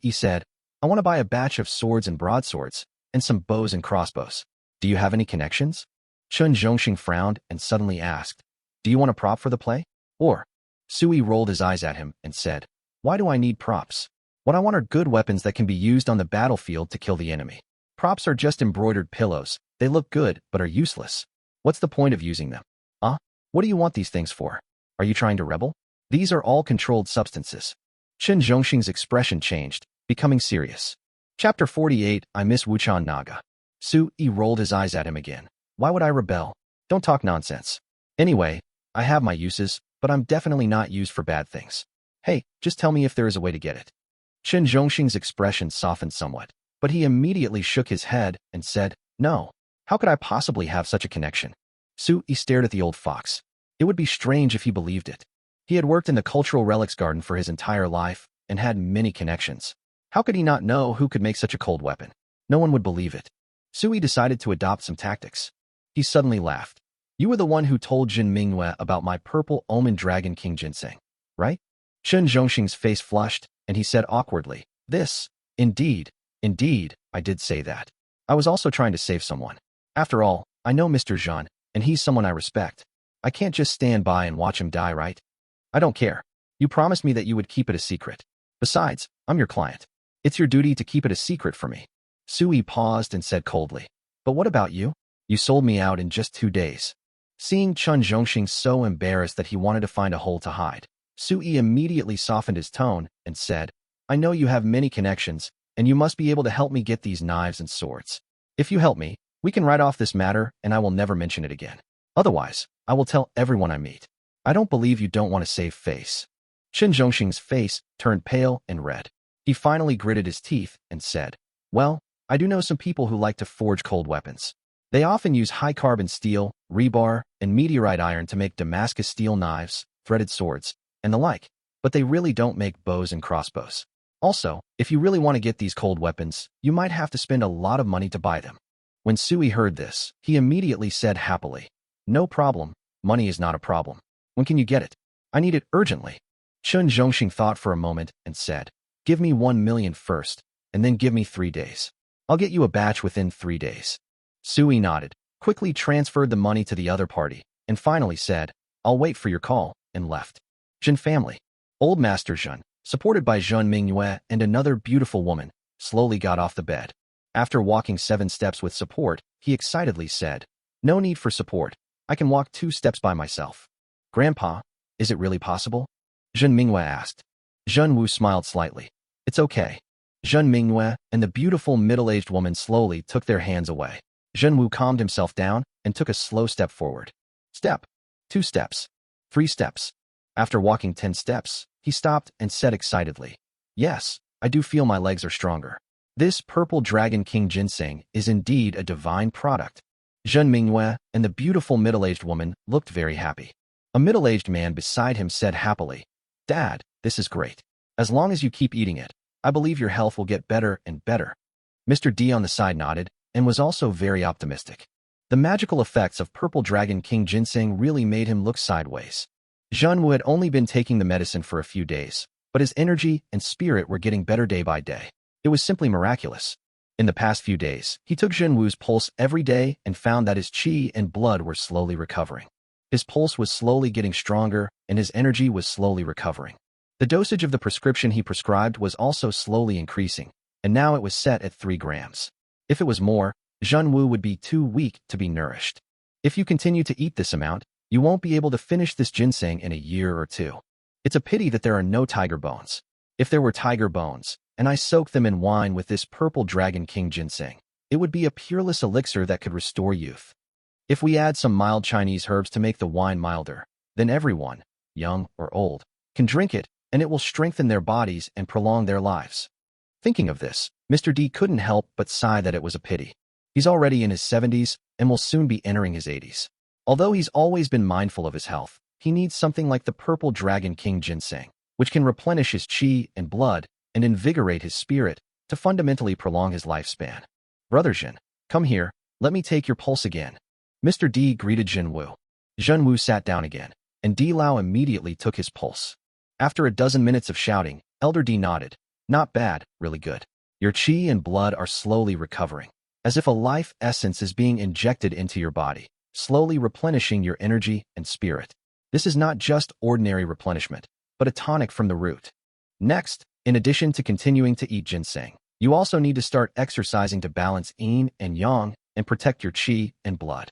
Yi said, "I want to buy a batch of swords and broadswords, and some bows and crossbows. Do you have any connections?" Chen Zhongxing frowned and suddenly asked, "Do you want a prop for the play? Or?" Yi rolled his eyes at him and said, "Why do I need props? What I want are good weapons that can be used on the battlefield to kill the enemy. Props are just embroidered pillows. They look good, but are useless. What's the point of using them? What do you want these things for? Are you trying to rebel? These are all controlled substances." Chen Zhongxing's expression changed, becoming serious. Chapter 48, I Miss Wuchan Naga. Yi rolled his eyes at him again. "Why would I rebel? Don't talk nonsense. Anyway, I have my uses, but I'm definitely not used for bad things. Hey, just tell me if there is a way to get it." Chen Zhongxing's expression softened somewhat, but he immediately shook his head and said, "No. How could I possibly have such a connection?" Yi stared at the old fox. It would be strange if he believed it. He had worked in the cultural relics garden for his entire life and had many connections. How could he not know who could make such a cold weapon? No one would believe it. Yi decided to adopt some tactics. He suddenly laughed. "You were the one who told Jin Mingyue about my purple omen dragon king ginseng, right?" Chen Zhongxing's face flushed, and he said awkwardly, Indeed, I did say that. I was also trying to save someone. After all, I know Mr. Zhan, and he's someone I respect. I can't just stand by and watch him die, right? I don't care. You promised me that you would keep it a secret. Besides, I'm your client. It's your duty to keep it a secret for me." Yi paused and said coldly, "But what about you? You sold me out in just 2 days." Seeing Chen Zhongxing so embarrassed that he wanted to find a hole to hide, Yi immediately softened his tone and said, "I know you have many connections, and you must be able to help me get these knives and swords. If you help me, we can write off this matter and I will never mention it again. Otherwise, I will tell everyone I meet. I don't believe you don't want to save face." Chen Zhongxing's face turned pale and red. He finally gritted his teeth and said, "Well, I do know some people who like to forge cold weapons. They often use high-carbon steel, rebar, and meteorite iron to make Damascus steel knives, threaded swords, and the like, but they really don't make bows and crossbows. Also, if you really want to get these cold weapons, you might have to spend a lot of money to buy them." When Yi heard this, he immediately said happily, "No problem. Money is not a problem. When can you get it? I need it urgently." Chen Zhongxing thought for a moment and said, "Give me 1 million first, and then give me 3 days. I'll get you a batch within 3 days." Yi nodded, quickly transferred the money to the other party, and finally said, "I'll wait for your call," and left. Zhen family. Old Master Zhen, supported by Zhen Mingyue and another beautiful woman, slowly got off the bed. After walking 7 steps with support, he excitedly said, "No need for support. I can walk 2 steps by myself." "Grandpa, is it really possible?" Zhen Mingyue asked. Zhen Wu smiled slightly. "It's okay." Zhen Mingyue and the beautiful middle-aged woman slowly took their hands away. Zhen Wu calmed himself down and took a slow step forward. Step. 2 steps. 3 steps. After walking 10 steps, he stopped and said excitedly, "Yes, I do feel my legs are stronger. This purple dragon king ginseng is indeed a divine product." Zhen Mingyue and the beautiful middle-aged woman looked very happy. A middle-aged man beside him said happily, "Dad, this is great. As long as you keep eating it, I believe your health will get better and better." Mr. D on the side nodded and was also very optimistic. The magical effects of Purple Dragon King ginseng really made him look sideways. Zhenwu had only been taking the medicine for a few days, but his energy and spirit were getting better day by day. It was simply miraculous. In the past few days, he took Zhenwu's pulse every day and found that his qi and blood were slowly recovering. His pulse was slowly getting stronger, and his energy was slowly recovering. The dosage of the prescription he prescribed was also slowly increasing, and now it was set at 3 grams. If it was more, Zhenwu would be too weak to be nourished. If you continue to eat this amount, you won't be able to finish this ginseng in a year or 2. It's a pity that there are no tiger bones. If there were tiger bones, and I soaked them in wine with this Purple Dragon King ginseng, it would be a peerless elixir that could restore youth. If we add some mild Chinese herbs to make the wine milder, then everyone, young or old, can drink it, and it will strengthen their bodies and prolong their lives. Thinking of this, Mr. D couldn't help but sigh that it was a pity. He's already in his 70s and will soon be entering his 80s. Although he's always been mindful of his health, he needs something like the Purple Dragon King ginseng, which can replenish his qi and blood and invigorate his spirit to fundamentally prolong his lifespan. Brother Zhen, come here, let me take your pulse again. Mr. D greeted Zhenwu. Zhenwu sat down again, and D Lao immediately took his pulse. After a dozen minutes of shouting, Elder D nodded. Not bad, really good. Your qi and blood are slowly recovering, as if a life essence is being injected into your body, slowly replenishing your energy and spirit. This is not just ordinary replenishment, but a tonic from the root. Next, in addition to continuing to eat ginseng, you also need to start exercising to balance yin and yang and protect your qi and blood.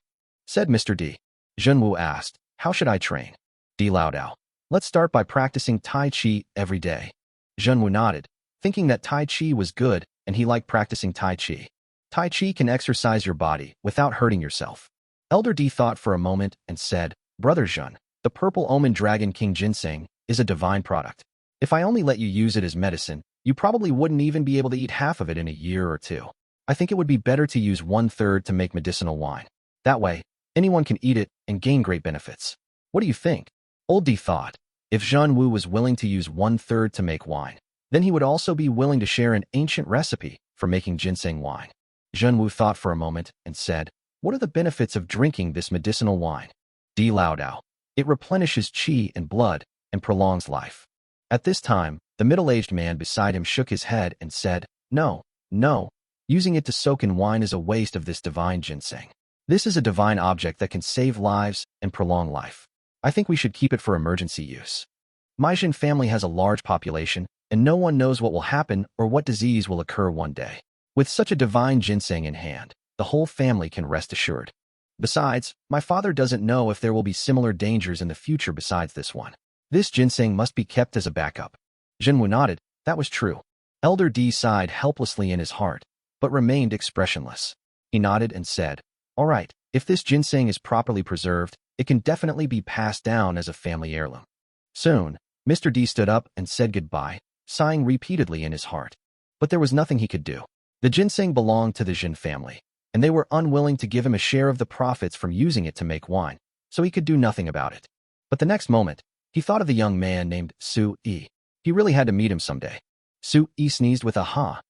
Said Mr. D. Zhenwu asked, how should I train? D Lao Dao. Let's start by practicing Tai Chi every day. Zhenwu nodded, thinking that Tai Chi was good and he liked practicing Tai Chi. Tai Chi can exercise your body without hurting yourself. Elder D thought for a moment and said, Brother Zhen, the Purple Omen Dragon King ginseng is a divine product. If I only let you use it as medicine, you probably wouldn't even be able to eat half of it in a year or 2. I think it would be better to use 1/3 to make medicinal wine. That way, anyone can eat it and gain great benefits. What do you think? Old D thought, if Zhenwu was willing to use 1/3 to make wine, then he would also be willing to share an ancient recipe for making ginseng wine. Zhenwu thought for a moment and said, what are the benefits of drinking this medicinal wine? D Lao Dao. It replenishes qi and blood and prolongs life. At this time, the middle-aged man beside him shook his head and said, no, no, using it to soak in wine is a waste of this divine ginseng. This is a divine object that can save lives and prolong life. I think we should keep it for emergency use. My Jin family has a large population, and no one knows what will happen or what disease will occur one day. With such a divine ginseng in hand, the whole family can rest assured. Besides, my father doesn't know if there will be similar dangers in the future besides this one. This ginseng must be kept as a backup. Zhenwu nodded, that was true. Elder D sighed helplessly in his heart, but remained expressionless. He nodded and said, all right, if this ginseng is properly preserved, it can definitely be passed down as a family heirloom. Soon, Mr. D stood up and said goodbye, sighing repeatedly in his heart. But there was nothing he could do. The ginseng belonged to the Jin family, and they were unwilling to give him a share of the profits from using it to make wine, so he could do nothing about it. But the next moment, he thought of the young man named Su Yi. He really had to meet him someday. Su Yi sneezed with a ha.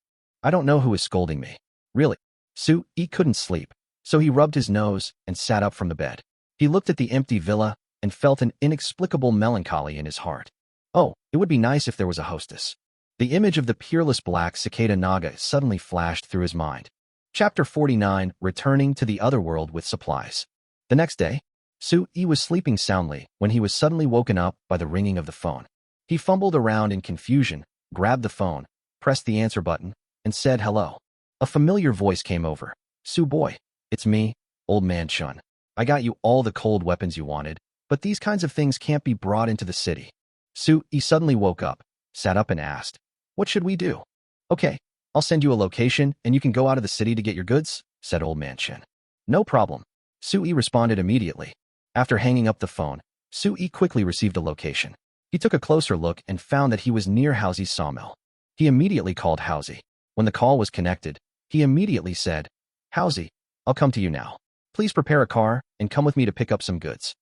I don't know who is scolding me. Really. Su Yi couldn't sleep, so he rubbed his nose and sat up from the bed. He looked at the empty villa and felt an inexplicable melancholy in his heart. Oh, it would be nice if there was a hostess. The image of the peerless black cicada Naga suddenly flashed through his mind. Chapter 49, Returning to the Otherworld with Supplies. The next day, Su Yi was sleeping soundly when he was suddenly woken up by the ringing of the phone. He fumbled around in confusion, grabbed the phone, pressed the answer button, and said hello. A familiar voice came over. Su boy, it's me, old man Chun. I got you all the cold weapons you wanted, but these kinds of things can't be brought into the city. Su Yi suddenly woke up, sat up and asked, what should we do? Okay, I'll send you a location and you can go out of the city to get your goods, said old man Chen. No problem. Su Yi responded immediately. After hanging up the phone, Su Yi quickly received a location. He took a closer look and found that he was near Housy's sawmill. He immediately called Housy. When the call was connected, he immediately said, Housy, I'll come to you now. Please prepare a car and come with me to pick up some goods.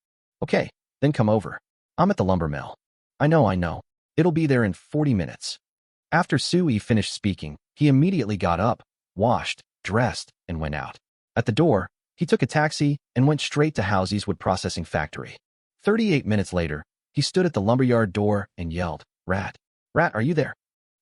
Okay, then come over. I'm at the lumber mill. I know. It'll be there in 40 minutes. After Su Yi finished speaking, he immediately got up, washed, dressed, and went out. At the door, he took a taxi and went straight to Housy's wood processing factory. 38 minutes later, he stood at the lumberyard door and yelled, "Rat! Rat, are you there?"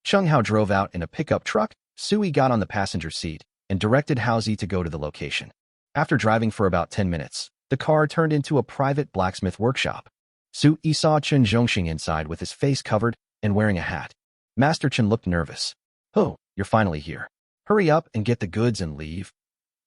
Chung Hao drove out in a pickup truck. Sui got on the passenger seat and directed Housy to go to the location. After driving for about 10 minutes, the car turned into a private blacksmith workshop. Sui saw Chen Zhongxing inside with his face covered and wearing a hat. Master Chen looked nervous. "Oh, you're finally here. Hurry up and get the goods and leave."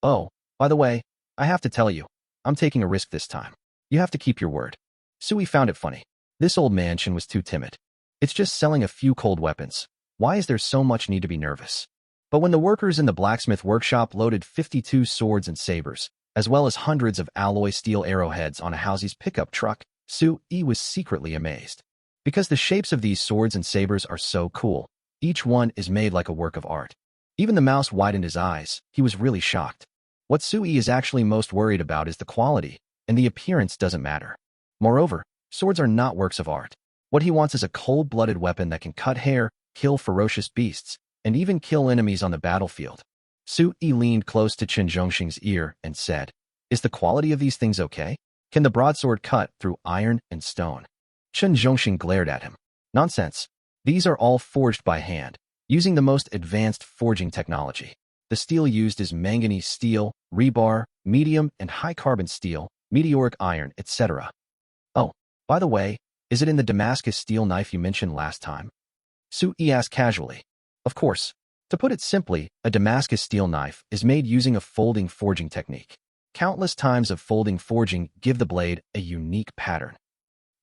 "Oh, by the way, I have to tell you, I'm taking a risk this time. You have to keep your word." Sui found it funny. This old man Chen was too timid. It's just selling a few cold weapons. Why is there so much need to be nervous? But when the workers in the blacksmith workshop loaded 52 swords and sabers, as well as hundreds of alloy steel arrowheads on a Housy's pickup truck, Sui was secretly amazed. Because the shapes of these swords and sabers are so cool, each one is made like a work of art. Even the mouse widened his eyes. He was really shocked. What Sui is actually most worried about is the quality, and the appearance doesn't matter. Moreover, swords are not works of art. What he wants is a cold-blooded weapon that can cut hair, kill ferocious beasts, and even kill enemies on the battlefield. Sui leaned close to Chen Zhongxing's ear and said, "Is the quality of these things okay? Can the broadsword cut through iron and stone?" Chen Zhongxing glared at him. "Nonsense. These are all forged by hand, using the most advanced forging technology. The steel used is manganese steel, rebar, medium and high-carbon steel, meteoric iron, etc. Oh, by the way, is it in the Damascus steel knife you mentioned last time?" Sui asked casually. Of course. To put it simply, a Damascus steel knife is made using a folding forging technique. Countless times of folding forging give the blade a unique pattern.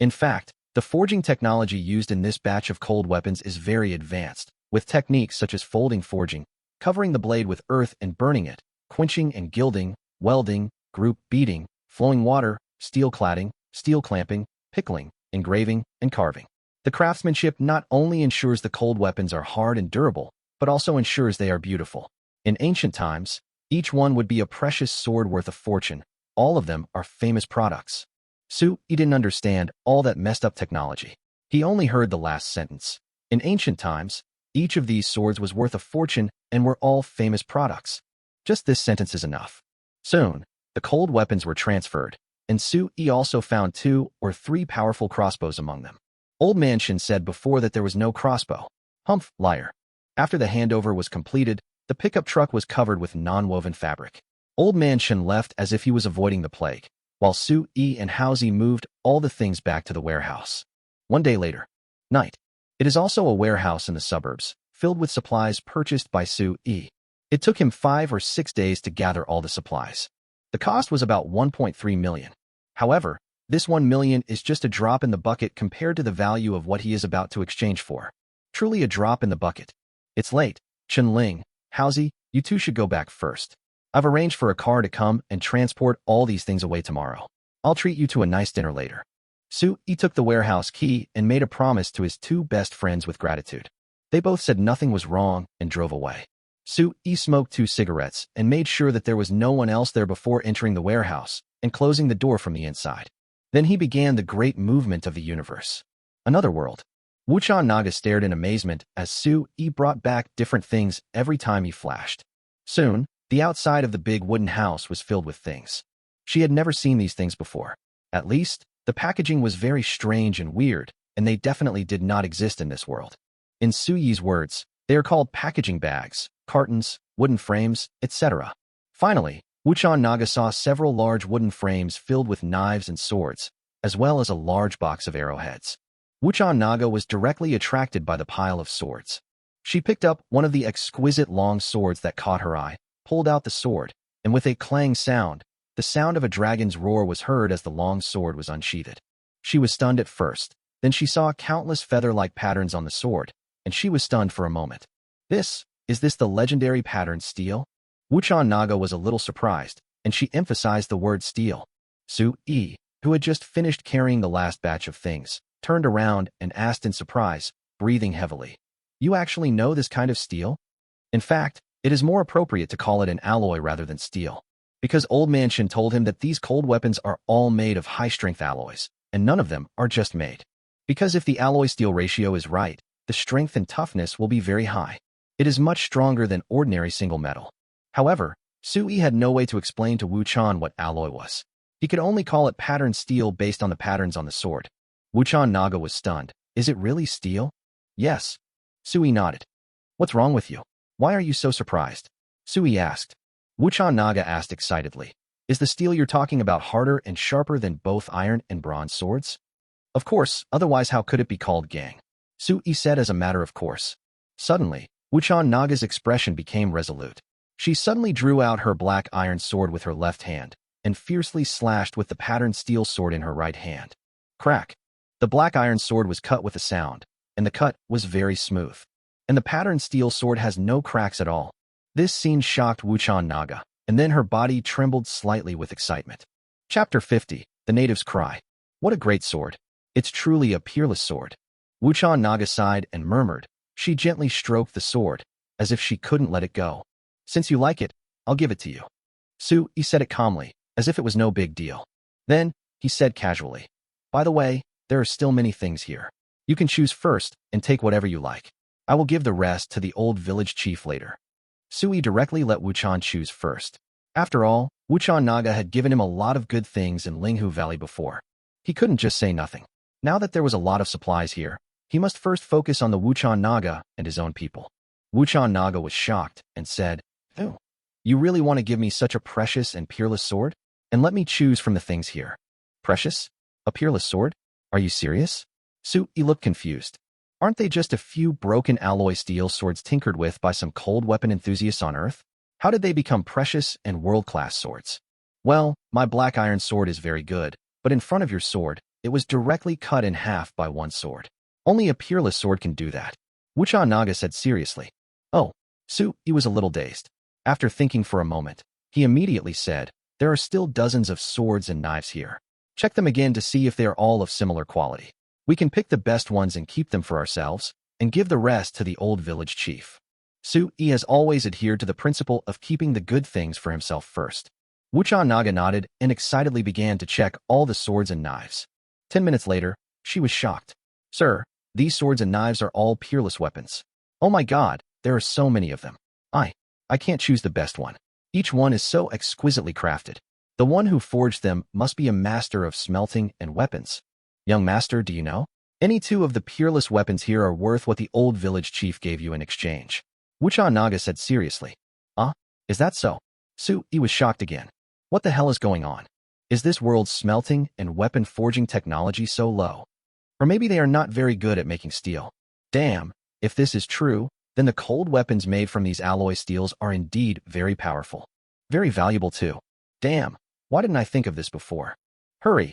In fact, the forging technology used in this batch of cold weapons is very advanced, with techniques such as folding forging, covering the blade with earth and burning it, quenching and gilding, welding, group beating, flowing water, steel cladding, steel clamping, pickling, engraving, and carving. The craftsmanship not only ensures the cold weapons are hard and durable, but also ensures they are beautiful. In ancient times, each one would be a precious sword worth a fortune. All of them are famous products. Sui didn't understand all that messed up technology. He only heard the last sentence. In ancient times, each of these swords was worth a fortune and were all famous products. Just this sentence is enough. Soon, the cold weapons were transferred, and Sui also found 2 or 3 powerful crossbows among them. Old Man Shin said before that there was no crossbow. Humph, liar. After the handover was completed, the pickup truck was covered with non-woven fabric. Old Man Shin left as if he was avoiding the plague, while Sui and Housy moved all the things back to the warehouse. One day later, night. It is also a warehouse in the suburbs, filled with supplies purchased by Sui. It took him 5 or 6 days to gather all the supplies. The cost was about 1.3 million. However, this 1 million is just a drop in the bucket compared to the value of what he is about to exchange for. Truly a drop in the bucket. It's late. Chen Ling, Housy, you two should go back first. I've arranged for a car to come and transport all these things away tomorrow. I'll treat you to a nice dinner later. Sui took the warehouse key and made a promise to his 2 best friends with gratitude. They both said nothing was wrong and drove away. Sui smoked 2 cigarettes and made sure that there was no one else there before entering the warehouse and closing the door from the inside. Then he began the great movement of the universe. Another world. Wuchan Naga stared in amazement as Sui brought back different things every time he flashed. Soon, the outside of the big wooden house was filled with things. She had never seen these things before. At least, the packaging was very strange and weird, and they definitely did not exist in this world. In Sui's words, they are called packaging bags, cartons, wooden frames, etc. Finally, Wuchan Naga saw several large wooden frames filled with knives and swords, as well as a large box of arrowheads. Wuchan Naga was directly attracted by the pile of swords. She picked up one of the exquisite long swords that caught her eye, pulled out the sword, and with a clang sound, the sound of a dragon's roar was heard as the long sword was unsheathed. She was stunned at first, then she saw countless feather-like patterns on the sword, and she was stunned for a moment. Is this the legendary pattern steel? Wuchan Naga was a little surprised, and she emphasized the word steel. Sui, who had just finished carrying the last batch of things, turned around and asked in surprise, breathing heavily, "You actually know this kind of steel?" In fact, it is more appropriate to call it an alloy rather than steel, because Old Man Shin told him that these cold weapons are all made of high-strength alloys, and none of them are just made. Because if the alloy-steel ratio is right, the strength and toughness will be very high. It is much stronger than ordinary single metal. However, Sui had no way to explain to Wu Chan what alloy was. He could only call it patterned steel based on the patterns on the sword. Wu Chan Naga was stunned. Is it really steel? Yes. Sui nodded. What's wrong with you? Why are you so surprised? Sui asked. Wu Chan Naga asked excitedly. Is the steel you're talking about harder and sharper than both iron and bronze swords? Of course, otherwise how could it be called gang? Sui said as a matter of course. Suddenly, Wu Chan Naga's expression became resolute. She suddenly drew out her black iron sword with her left hand and fiercely slashed with the patterned steel sword in her right hand. Crack! The black iron sword was cut with a sound, and the cut was very smooth. And the patterned steel sword has no cracks at all. This scene shocked Wu Chan Naga, and then her body trembled slightly with excitement. Chapter 50. The Natives Cry. What a great sword. It's truly a peerless sword. Wu Chan Naga sighed and murmured. She gently stroked the sword, as if she couldn't let it go. Since you like it, I'll give it to you. Sui said it calmly, as if it was no big deal. Then, he said casually, by the way, there are still many things here. You can choose first and take whatever you like. I will give the rest to the old village chief later. Sui directly let Wu Chan choose first. After all, Wu Chan Naga had given him a lot of good things in Linghu Valley before. He couldn't just say nothing. Now that there was a lot of supplies here, he must first focus on the Wu Chan Naga and his own people. Wu Chan Naga was shocked and said, "Oh, you really want to give me such a precious and peerless sword? And let me choose from the things here." Precious? A peerless sword? Are you serious? Sui looked confused. Aren't they just a few broken alloy steel swords tinkered with by some cold weapon enthusiasts on Earth? How did they become precious and world-class swords? Well, my black iron sword is very good, but in front of your sword, it was directly cut in half by one sword. Only a peerless sword can do that. Wu Chan Naga said seriously. Oh, Sui was a little dazed. After thinking for a moment, he immediately said, there are still dozens of swords and knives here. Check them again to see if they are all of similar quality. We can pick the best ones and keep them for ourselves, and give the rest to the old village chief. Sui has always adhered to the principle of keeping the good things for himself first. Wu Chan Naga nodded and excitedly began to check all the swords and knives. 10 minutes later, she was shocked. Sir, these swords and knives are all peerless weapons. Oh my god, there are so many of them. I can't choose the best one. Each one is so exquisitely crafted. The one who forged them must be a master of smelting and weapons. Young master, do you know? Any two of the peerless weapons here are worth what the old village chief gave you in exchange. Wu Chan Naga said seriously. Is that so? Sui was shocked again. What the hell is going on? Is this world's smelting and weapon forging technology so low? Or maybe they are not very good at making steel. Damn, if this is true, then the cold weapons made from these alloy steels are indeed very powerful. Very valuable too. Damn, why didn't I think of this before? Hurry,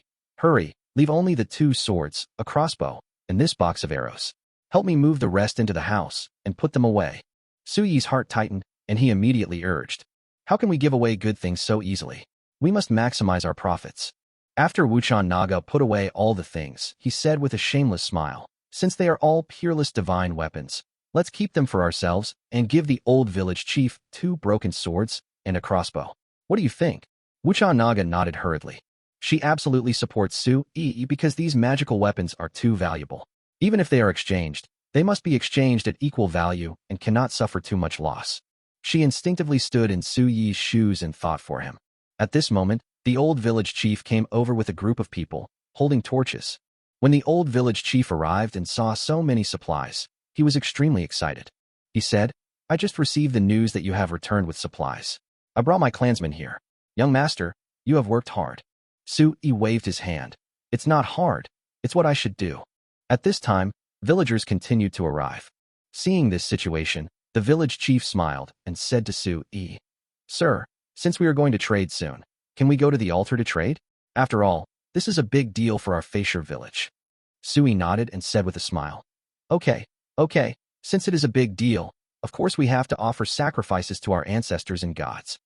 leave only the 2 swords, a crossbow, and this box of arrows. Help me move the rest into the house and put them away. Sui's heart tightened, and he immediately urged. How can we give away good things so easily? We must maximize our profits. After Wu Chan Naga put away all the things, he said with a shameless smile, since they are all peerless divine weapons, let's keep them for ourselves and give the old village chief 2 broken swords and a crossbow. What do you think? Wu Chan Naga nodded hurriedly. She absolutely supports Sui because these magical weapons are too valuable. Even if they are exchanged, they must be exchanged at equal value and cannot suffer too much loss. She instinctively stood in Sui's shoes and thought for him. At this moment, the old village chief came over with a group of people, holding torches. When the old village chief arrived and saw so many supplies, he was extremely excited. He said, I just received the news that you have returned with supplies. I brought my clansmen here. Young master, you have worked hard. Sui waved his hand. It's not hard. It's what I should do. At this time, villagers continued to arrive. Seeing this situation, the village chief smiled and said to Sui, Sir, since we are going to trade soon, can we go to the altar to trade? After all, this is a big deal for our Facier village. Sui nodded and said with a smile, Okay, since it is a big deal, of course we have to offer sacrifices to our ancestors and gods.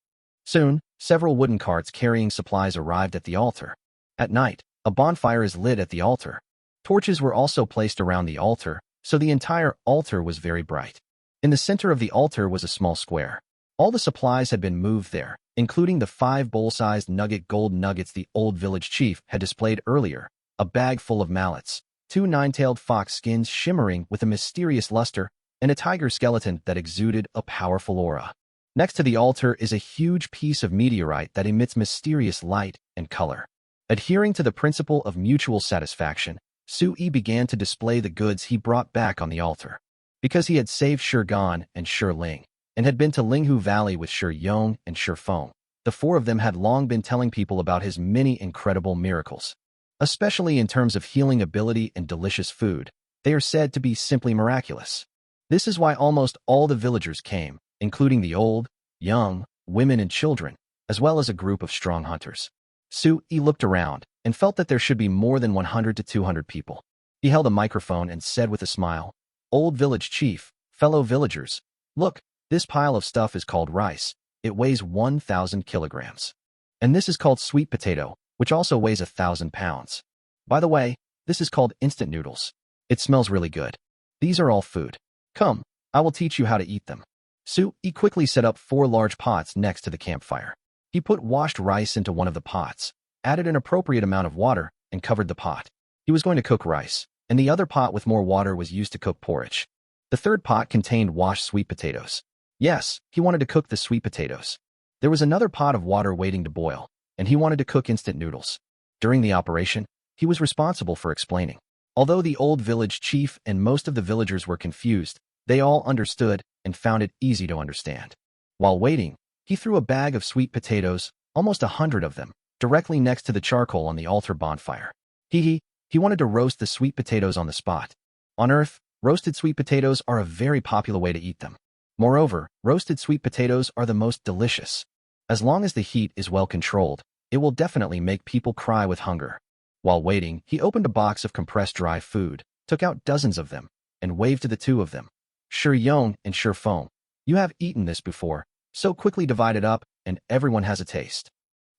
Soon, several wooden carts carrying supplies arrived at the altar. At night, a bonfire is lit at the altar. Torches were also placed around the altar, so the entire altar was very bright. In the center of the altar was a small square. All the supplies had been moved there, including the 5 bowl-sized gold nuggets the old village chief had displayed earlier, a bag full of mallets, 2 nine-tailed fox skins shimmering with a mysterious luster, and a tiger skeleton that exuded a powerful aura. Next to the altar is a huge piece of meteorite that emits mysterious light and color. Adhering to the principle of mutual satisfaction, Sui began to display the goods he brought back on the altar. Because he had saved Shirgan and Shirling, and had been to Linghu Valley with Shiryong and Shifeng, the four of them had long been telling people about his many incredible miracles. Especially in terms of healing ability and delicious food, they are said to be simply miraculous. This is why almost all the villagers came, including the old, young, women and children, as well as a group of strong hunters. Sui looked around and felt that there should be more than 100 to 200 people. He held a microphone and said with a smile, "Old village chief, fellow villagers, look, this pile of stuff is called rice. It weighs 1,000 kilograms. And this is called sweet potato, which also weighs 1,000 pounds. By the way, this is called instant noodles. It smells really good. These are all food. Come, I will teach you how to eat them." Sui quickly set up 4 large pots next to the campfire. He put washed rice into one of the pots, added an appropriate amount of water, and covered the pot. He was going to cook rice, and the other pot with more water was used to cook porridge. The third pot contained washed sweet potatoes. Yes, he wanted to cook the sweet potatoes. There was another pot of water waiting to boil, and he wanted to cook instant noodles. During the operation, he was responsible for explaining. Although the old village chief and most of the villagers were confused, they all understood and found it easy to understand. While waiting, he threw a bag of sweet potatoes, almost 100 of them, directly next to the charcoal on the altar bonfire. He wanted to roast the sweet potatoes on the spot. On Earth, roasted sweet potatoes are a very popular way to eat them. Moreover, roasted sweet potatoes are the most delicious. As long as the heat is well controlled, it will definitely make people cry with hunger. While waiting, he opened a box of compressed dry food, took out dozens of them, and waved to the two of them. "Shiryong and Shifeng, you have eaten this before, so quickly divide it up, and everyone has a taste."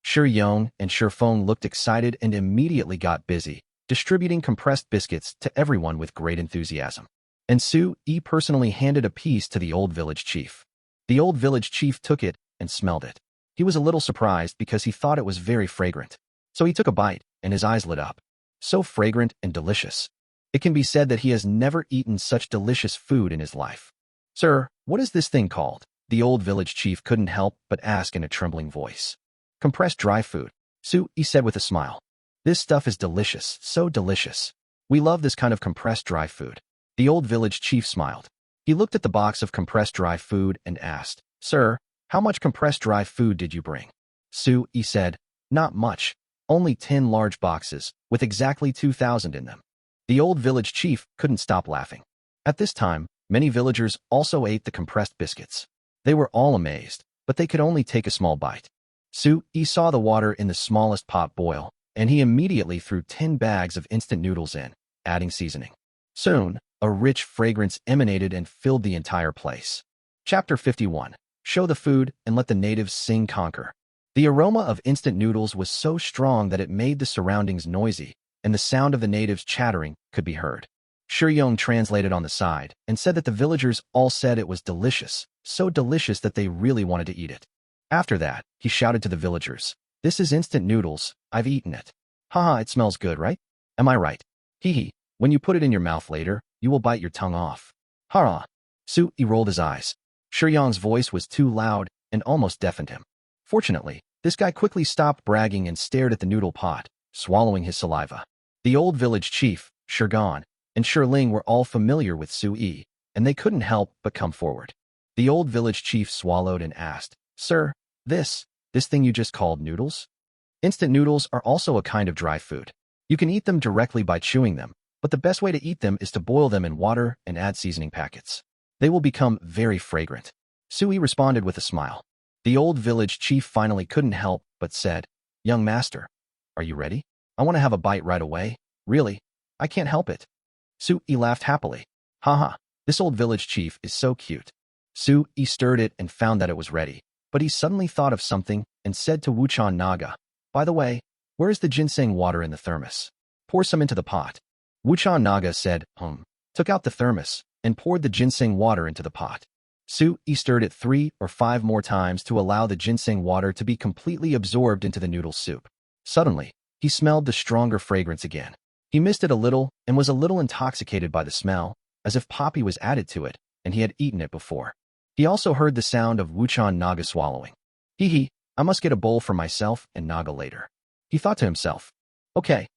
Shiryong and Shifeng looked excited and immediately got busy, distributing compressed biscuits to everyone with great enthusiasm. And Sui personally handed a piece to the old village chief. The old village chief took it and smelled it. He was a little surprised because he thought it was very fragrant. So he took a bite, and his eyes lit up. So fragrant and delicious. It can be said that he has never eaten such delicious food in his life. "Sir, what is this thing called?" The old village chief couldn't help but ask in a trembling voice. "Compressed dry food," Sui said with a smile. "This stuff is delicious, so delicious. We love this kind of compressed dry food." The old village chief smiled. He looked at the box of compressed dry food and asked, "Sir, how much compressed dry food did you bring?" Sui said, "Not much, only 10 large boxes, with exactly 2,000 in them." The old village chief couldn't stop laughing. At this time, many villagers also ate the compressed biscuits. They were all amazed, but they could only take a small bite. Sui saw the water in the smallest pot boil, and he immediately threw 10 bags of instant noodles in, adding seasoning. Soon, a rich fragrance emanated and filled the entire place. Chapter 51. Show the food and let the natives sing conquer. The aroma of instant noodles was so strong that it made the surroundings noisy, and the sound of the natives chattering could be heard. Shiryong translated on the side and said that the villagers all said it was delicious, so delicious that they really wanted to eat it. After that, he shouted to the villagers, "This is instant noodles, I've eaten it. Haha, it smells good, right? Am I right? Hee, when you put it in your mouth later, you will bite your tongue off." "Ha!" Sui rolled his eyes. Shiryong's voice was too loud and almost deafened him. Fortunately, this guy quickly stopped bragging and stared at the noodle pot, swallowing his saliva. The old village chief, Shirgan, and Shirling were all familiar with Sui, and they couldn't help but come forward. The old village chief swallowed and asked, "Sir, this thing you just called noodles?" Instant noodles are also a kind of dry food. You can eat them directly by chewing them, but the best way to eat them is to boil them in water and add seasoning packets. They will become very fragrant. Sui responded with a smile. The old village chief finally couldn't help but said, "Young master, are you ready? I want to have a bite right away. Really, I can't help it." Sui laughed happily. "Haha, this old village chief is so cute." Sui stirred it and found that it was ready, but he suddenly thought of something and said to Wuchan Naga, "By the way, where is the ginseng water in the thermos? Pour some into the pot." Wuchan Naga said, took out the thermos, and poured the ginseng water into the pot. Sui stirred it 3 or 5 more times to allow the ginseng water to be completely absorbed into the noodle soup. Suddenly, he smelled the stronger fragrance again. He missed it a little and was a little intoxicated by the smell, as if poppy was added to it, and he had eaten it before. He also heard the sound of Wuchan Naga swallowing. Hee, I must get a bowl for myself and Naga later. He thought to himself. Okay,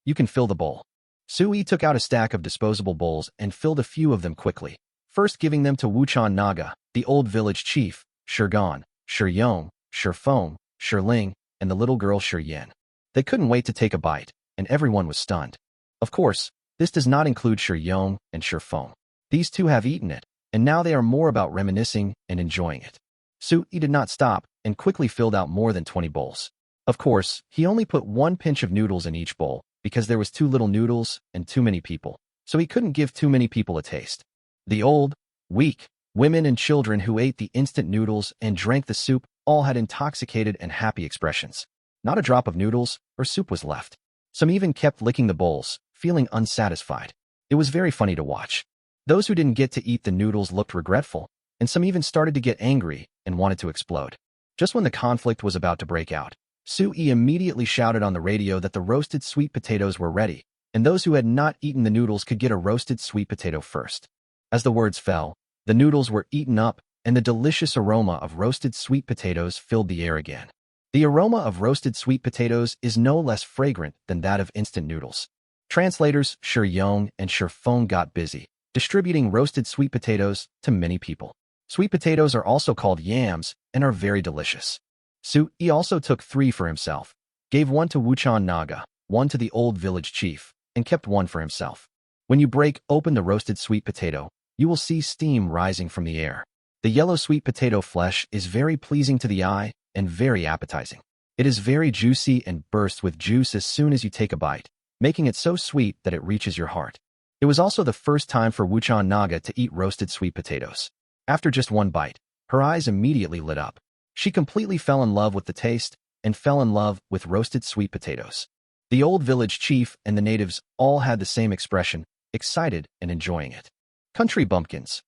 you can fill the bowl. Sui took out a stack of disposable bowls and filled a few of them quickly, first giving them to Wuchan Naga, the old village chief, Shirgan, Shiryong, Shirfeng, Shirling, and the little girl Shiryan. They couldn't wait to take a bite, and everyone was stunned. Of course, this does not include Shiryong and Shirfeng. These two have eaten it, and now they are more about reminiscing and enjoying it. Sui did not stop and quickly filled out more than 20 bowls. Of course, he only put one pinch of noodles in each bowl because there was too little noodles and too many people, so he couldn't give too many people a taste. The old, weak, women and children who ate the instant noodles and drank the soup all had intoxicated and happy expressions. Not a drop of noodles or soup was left. Some even kept licking the bowls, feeling unsatisfied. It was very funny to watch. Those who didn't get to eat the noodles looked regretful, and some even started to get angry and wanted to explode. Just when the conflict was about to break out, Sui immediately shouted on the radio that the roasted sweet potatoes were ready, and those who had not eaten the noodles could get a roasted sweet potato first. As the words fell, the noodles were eaten up, and the delicious aroma of roasted sweet potatoes filled the air again. The aroma of roasted sweet potatoes is no less fragrant than that of instant noodles. Translators Shiryong and Shirfeng got busy, distributing roasted sweet potatoes to many people. Sweet potatoes are also called yams and are very delicious. Sui also took 3 for himself, gave 1 to Wuchan Naga, 1 to the old village chief, and kept 1 for himself. When you break open the roasted sweet potato, you will see steam rising from the air. The yellow sweet potato flesh is very pleasing to the eye and very appetizing. It is very juicy and bursts with juice as soon as you take a bite, making it so sweet that it reaches your heart. It was also the first time for Wuchan Naga to eat roasted sweet potatoes. After just 1 bite, her eyes immediately lit up. She completely fell in love with the taste and fell in love with roasted sweet potatoes. The old village chief and the natives all had the same expression, excited and enjoying it. Country bumpkins,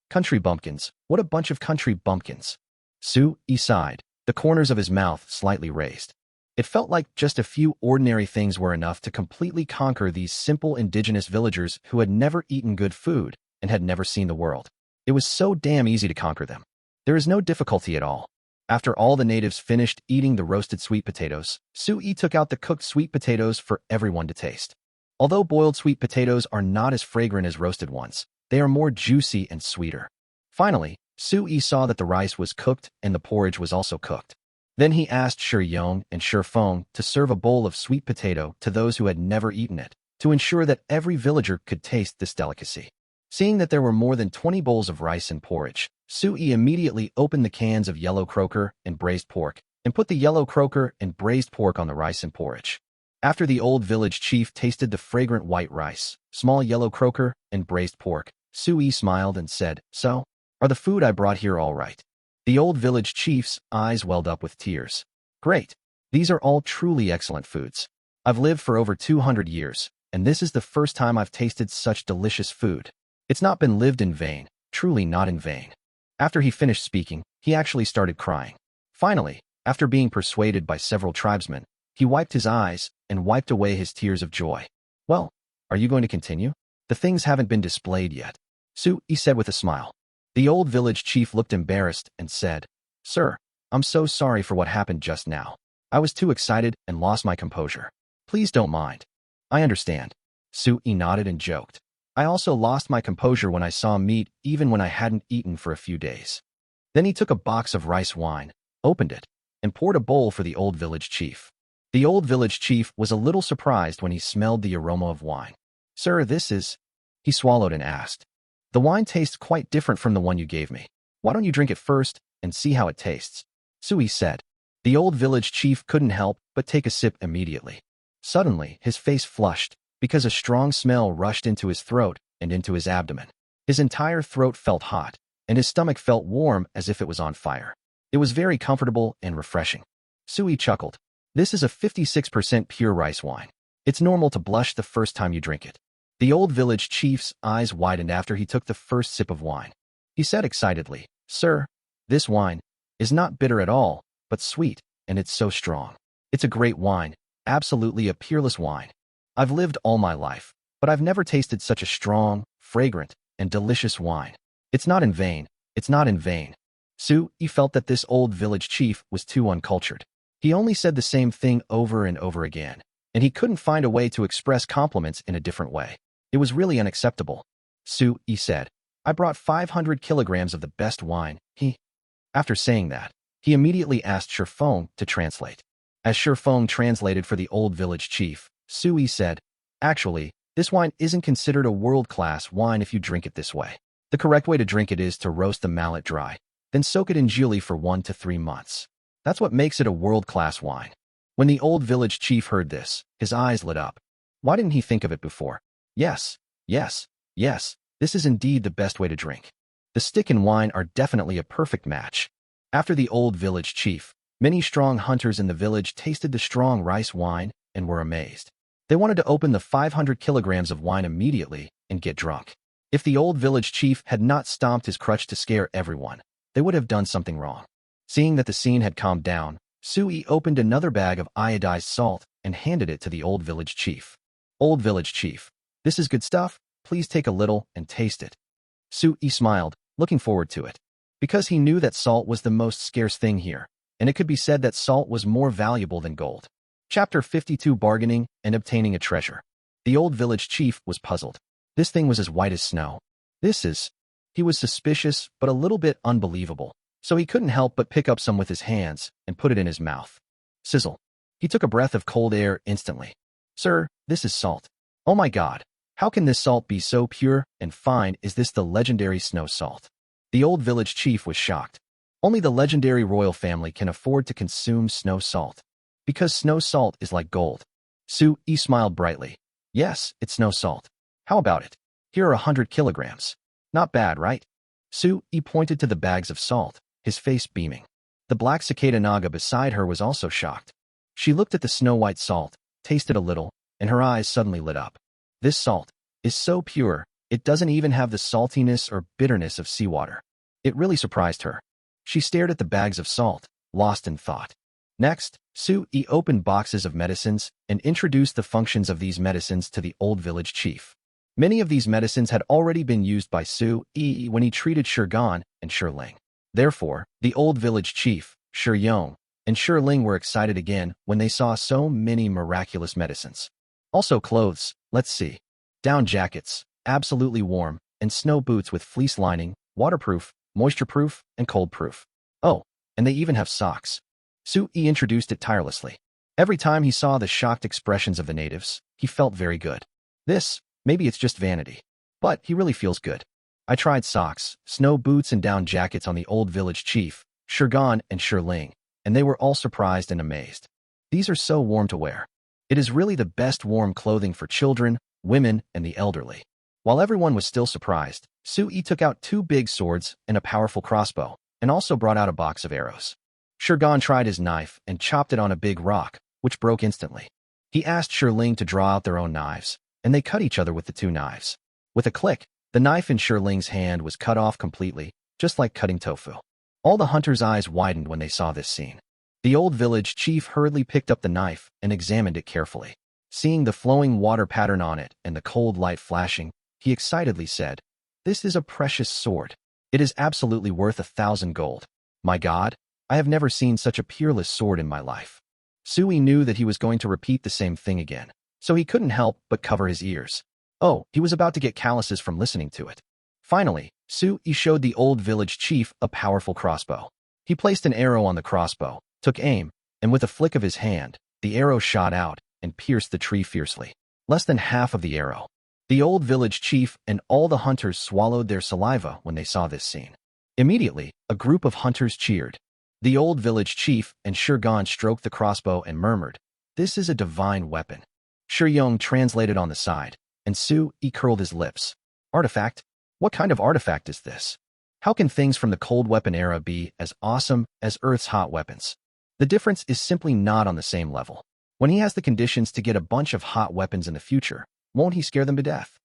what a bunch of country bumpkins. Sui sighed, the corners of his mouth slightly raised. It felt like just a few ordinary things were enough to completely conquer these simple indigenous villagers who had never eaten good food and had never seen the world. It was so damn easy to conquer them. There is no difficulty at all. After all the natives finished eating the roasted sweet potatoes, Sui took out the cooked sweet potatoes for everyone to taste. Although boiled sweet potatoes are not as fragrant as roasted ones, they are more juicy and sweeter. Finally, Sui saw that the rice was cooked and the porridge was also cooked. Then he asked Shiryong and Shirfeng to serve a bowl of sweet potato to those who had never eaten it, to ensure that every villager could taste this delicacy. Seeing that there were more than 20 bowls of rice and porridge, Sui immediately opened the cans of yellow croaker and braised pork, and put the yellow croaker and braised pork on the rice and porridge. After the old village chief tasted the fragrant white rice, small yellow croaker, and braised pork, Sui smiled and said, "So, are the food I brought here all right?" The old village chief's eyes welled up with tears. "Great. These are all truly excellent foods. I've lived for over 200 years, and this is the first time I've tasted such delicious food. It's not been lived in vain, truly not in vain." After he finished speaking, he actually started crying. Finally, after being persuaded by several tribesmen, he wiped his eyes and wiped away his tears of joy. "Well, are you going to continue? The things haven't been displayed yet," Sui said with a smile. The old village chief looked embarrassed and said, "Sir, I'm so sorry for what happened just now. I was too excited and lost my composure. Please don't mind." "I understand." Sui nodded and joked. "I also lost my composure when I saw meat even when I hadn't eaten for a few days." Then he took a box of rice wine, opened it, and poured a bowl for the old village chief. The old village chief was a little surprised when he smelled the aroma of wine. "Sir, this is—" He swallowed and asked, "The wine tastes quite different from the one you gave me. Why don't you drink it first and see how it tastes?" Sui said. The old village chief couldn't help but take a sip immediately. Suddenly, his face flushed, because a strong smell rushed into his throat and into his abdomen. His entire throat felt hot, and his stomach felt warm as if it was on fire. It was very comfortable and refreshing. Sui chuckled. "This is a 56% pure rice wine. It's normal to blush the first time you drink it." The old village chief's eyes widened after he took the first sip of wine. He said excitedly, "Sir, this wine is not bitter at all, but sweet, and it's so strong. It's a great wine, absolutely a peerless wine. I've lived all my life, but I've never tasted such a strong, fragrant, and delicious wine. It's not in vain. It's not in vain. He felt that this old village chief was too uncultured. He only said the same thing over and over again, and he couldn't find a way to express compliments in a different way. It was really unacceptable. He said, I brought 500 kilograms of the best wine. After saying that, he immediately asked Shifeng to translate. As Shifeng translated for the old village chief, Sui said, actually, this wine isn't considered a world-class wine if you drink it this way. The correct way to drink it is to roast the mallet dry, then soak it in juli for 1 to 3 months. That's what makes it a world-class wine. When the old village chief heard this, his eyes lit up. Why didn't he think of it before? Yes, yes, yes, this is indeed the best way to drink. The stick and wine are definitely a perfect match. After the old village chief, many strong hunters in the village tasted the strong rice wine and were amazed. They wanted to open the 500 kilograms of wine immediately and get drunk. If the old village chief had not stomped his crutch to scare everyone, they would have done something wrong. Seeing that the scene had calmed down, Sui opened another bag of iodized salt and handed it to the old village chief. Old village chief, this is good stuff. Please take a little and taste it. Sui smiled, looking forward to it. Because he knew that salt was the most scarce thing here, and it could be said that salt was more valuable than gold. Chapter 52 Bargaining and Obtaining a Treasure. The old village chief was puzzled. This thing was as white as snow. He was suspicious, but a little bit unbelievable, so he couldn't help but pick up some with his hands and put it in his mouth. Sizzle. He took a breath of cold air instantly. Sir, this is salt. Oh my God. How can this salt be so pure and fine? Is this the legendary snow salt? The old village chief was shocked. Only the legendary royal family can afford to consume snow salt. Because snow salt is like gold. Sui smiled brightly. Yes, it's snow salt. How about it? Here are 100 kilograms. Not bad, right? Sui pointed to the bags of salt, his face beaming. The black cicada naga beside her was also shocked. She looked at the snow-white salt, tasted a little, and her eyes suddenly lit up. This salt is so pure, it doesn't even have the saltiness or bitterness of seawater. It really surprised her. She stared at the bags of salt, lost in thought. Next, Sui opened boxes of medicines and introduced the functions of these medicines to the old village chief. Many of these medicines had already been used by Sui when he treated Shirgan and Shirling. Therefore, the old village chief, Shiryong, and Shirling were excited again when they saw so many miraculous medicines. Also clothes, let's see. Down jackets, absolutely warm, and snow boots with fleece lining, waterproof, moisture-proof, and cold-proof. Oh, and they even have socks. Sui introduced it tirelessly. Every time he saw the shocked expressions of the natives, he felt very good. Maybe it's just vanity, but he really feels good. I tried socks, snow boots, and down jackets on the old village chief, Shirgan and Shirling, and they were all surprised and amazed. These are so warm to wear. It is really the best warm clothing for children, women, and the elderly. While everyone was still surprised, Sui took out 2 big swords and a powerful crossbow, and also brought out a box of arrows. Shirgan tried his knife and chopped it on a big rock, which broke instantly. He asked Shirling to draw out their own knives, and they cut each other with the 2 knives. With a click, the knife in Shirling's hand was cut off completely, just like cutting tofu. All the hunters' eyes widened when they saw this scene. The old village chief hurriedly picked up the knife and examined it carefully. Seeing the flowing water pattern on it and the cold light flashing, he excitedly said, "This is a precious sword. It is absolutely worth 1,000 gold. My God, I have never seen such a peerless sword in my life." Sui knew that he was going to repeat the same thing again, so he couldn't help but cover his ears. Oh, he was about to get calluses from listening to it. Finally, Sui showed the old village chief a powerful crossbow. He placed an arrow on the crossbow, took aim, and with a flick of his hand, the arrow shot out and pierced the tree fiercely. Less than half of the arrow. The old village chief and all the hunters swallowed their saliva when they saw this scene. Immediately, a group of hunters cheered. The old village chief and Shirgan stroked the crossbow and murmured, "This is a divine weapon." Shiryong translated on the side, and Sui curled his lips. Artifact? What kind of artifact is this? How can things from the cold weapon era be as awesome as Earth's hot weapons? The difference is simply not on the same level. When he has the conditions to get a bunch of hot weapons in the future, won't he scare them to death?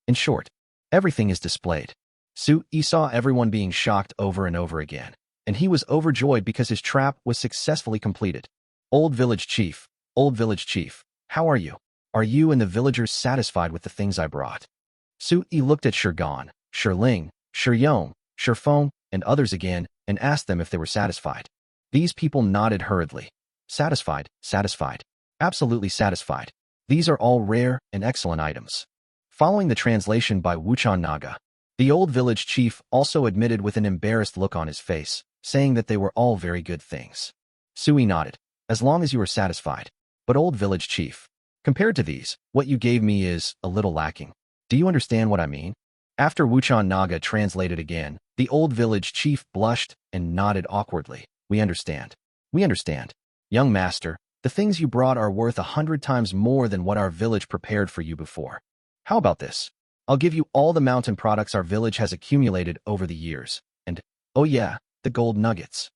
In short, everything is displayed. Sui saw everyone being shocked over and over again, and he was overjoyed because his trap was successfully completed. Old village chief, how are you? Are you and the villagers satisfied with the things I brought? Sui looked at Shirgan, Shirling, Shiryong, Shifeng, and others again, and asked them if they were satisfied. These people nodded hurriedly. Satisfied, satisfied. Absolutely satisfied. These are all rare and excellent items. Following the translation by Wuchan Naga, the old village chief also admitted with an embarrassed look on his face, saying that they were all very good things. Sui nodded. As long as you are satisfied. But old village chief, compared to these, what you gave me is a little lacking. Do you understand what I mean? After Wuchan Naga translated again, the old village chief blushed and nodded awkwardly. We understand. We understand. Young master, the things you brought are worth 100 times more than what our village prepared for you before. How about this? I'll give you all the mountain products our village has accumulated over the years. And, oh yeah, the gold nuggets.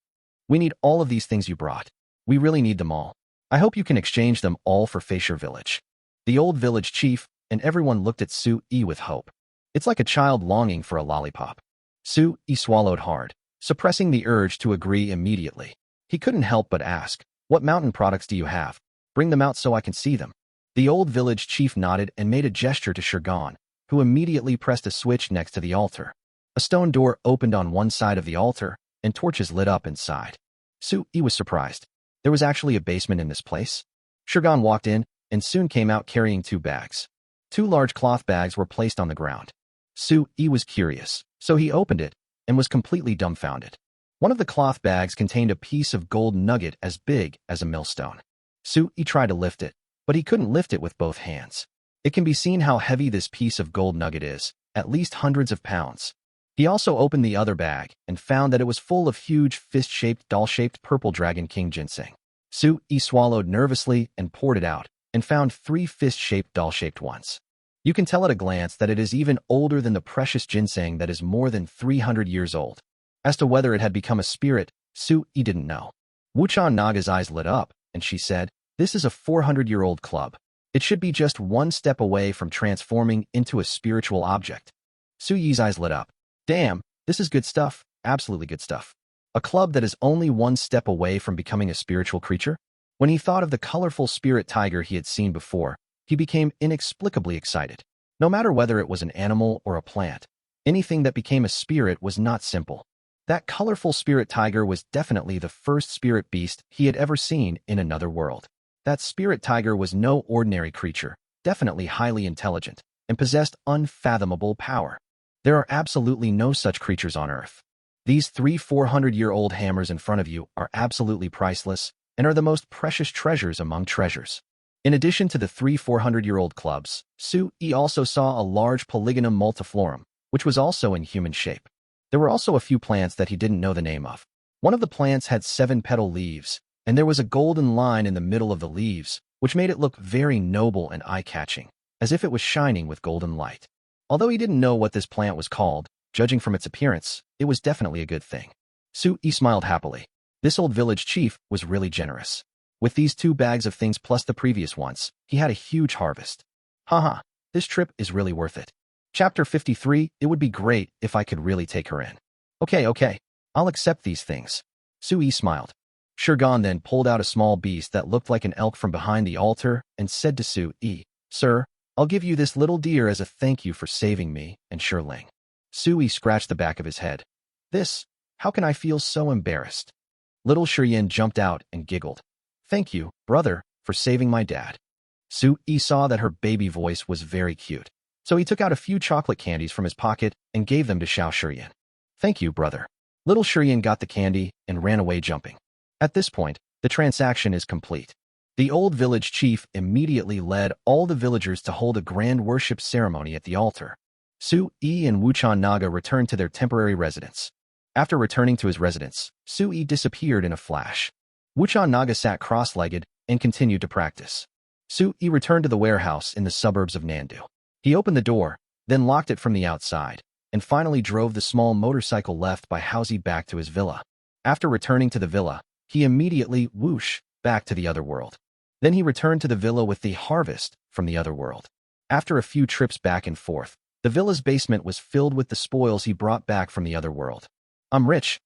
We need all of these things you brought. We really need them all. I hope you can exchange them all for Feisher village. The old village chief and everyone looked at Sui with hope. It's like a child longing for a lollipop. Sui swallowed hard, suppressing the urge to agree immediately. He couldn't help but ask, what mountain products do you have? Bring them out so I can see them. The old village chief nodded and made a gesture to Shirgan, who immediately pressed a switch next to the altar. A stone door opened on one side of the altar, and torches lit up inside. Sui was surprised. There was actually a basement in this place? Shirgan walked in, and soon came out carrying 2 bags. 2 large cloth bags were placed on the ground. Sui was curious, so he opened it, and was completely dumbfounded. One of the cloth bags contained a piece of gold nugget as big as a millstone. Sui tried to lift it, but he couldn't lift it with both hands. It can be seen how heavy this piece of gold nugget is, at least hundreds of pounds. He also opened the other bag and found that it was full of huge fist-shaped, doll-shaped purple dragon king ginseng. Sui swallowed nervously and poured it out, and found 3 fist-shaped, doll-shaped ones. You can tell at a glance that it is even older than the precious ginseng that is more than 300 years old. As to whether it had become a spirit, Sui didn't know. Wuchan Naga's eyes lit up, and she said, this is a 400-year-old club. It should be just one step away from transforming into a spiritual object. Sui's eyes lit up. Damn, this is good stuff, absolutely good stuff. A club that is only one step away from becoming a spiritual creature? When he thought of the colorful spirit tiger he had seen before, he became inexplicably excited. No matter whether it was an animal or a plant, anything that became a spirit was not simple. That colorful spirit tiger was definitely the first spirit beast he had ever seen in another world. That spirit tiger was no ordinary creature, definitely highly intelligent, and possessed unfathomable power. There are absolutely no such creatures on Earth. These 3 400-year-old hammers in front of you are absolutely priceless and are the most precious treasures among treasures. In addition to the 3 400-year-old clubs, Sui also saw a large polygonum multiflorum, which was also in human shape. There were also a few plants that he didn't know the name of. One of the plants had 7 petal leaves, and there was a golden line in the middle of the leaves, which made it look very noble and eye-catching, as if it was shining with golden light. Although he didn't know what this plant was called, judging from its appearance, it was definitely a good thing. Sui smiled happily. This old village chief was really generous. With these 2 bags of things plus the previous ones, he had a huge harvest. Haha, this trip is really worth it. Chapter 53, it would be great if I could really take her in. Okay, I'll accept these things. Sui smiled. Shirgan then pulled out a small beast that looked like an elk from behind the altar and said to Sui, Sir, I'll give you this little deer as a thank you for saving me and Shirling. Sui scratched the back of his head. How can I feel so embarrassed? Little Shiryan jumped out and giggled. Thank you, brother, for saving my dad. Sui saw that her baby voice was very cute, so he took out a few chocolate candies from his pocket and gave them to Xiao Shiryan. Thank you, brother. Little Shiryan got the candy and ran away jumping. At this point, the transaction is complete. The old village chief immediately led all the villagers to hold a grand worship ceremony at the altar. Sui and Wuchan Naga returned to their temporary residence. After returning to his residence, Sui disappeared in a flash. Wuchan Naga sat cross-legged and continued to practice. Sui returned to the warehouse in the suburbs of Nandu. He opened the door, then locked it from the outside, and finally drove the small motorcycle left by Housie back to his villa. After returning to the villa, he immediately whoosh back to the other world. Then he returned to the villa with the harvest from the other world. After a few trips back and forth, the villa's basement was filled with the spoils he brought back from the other world. I'm rich,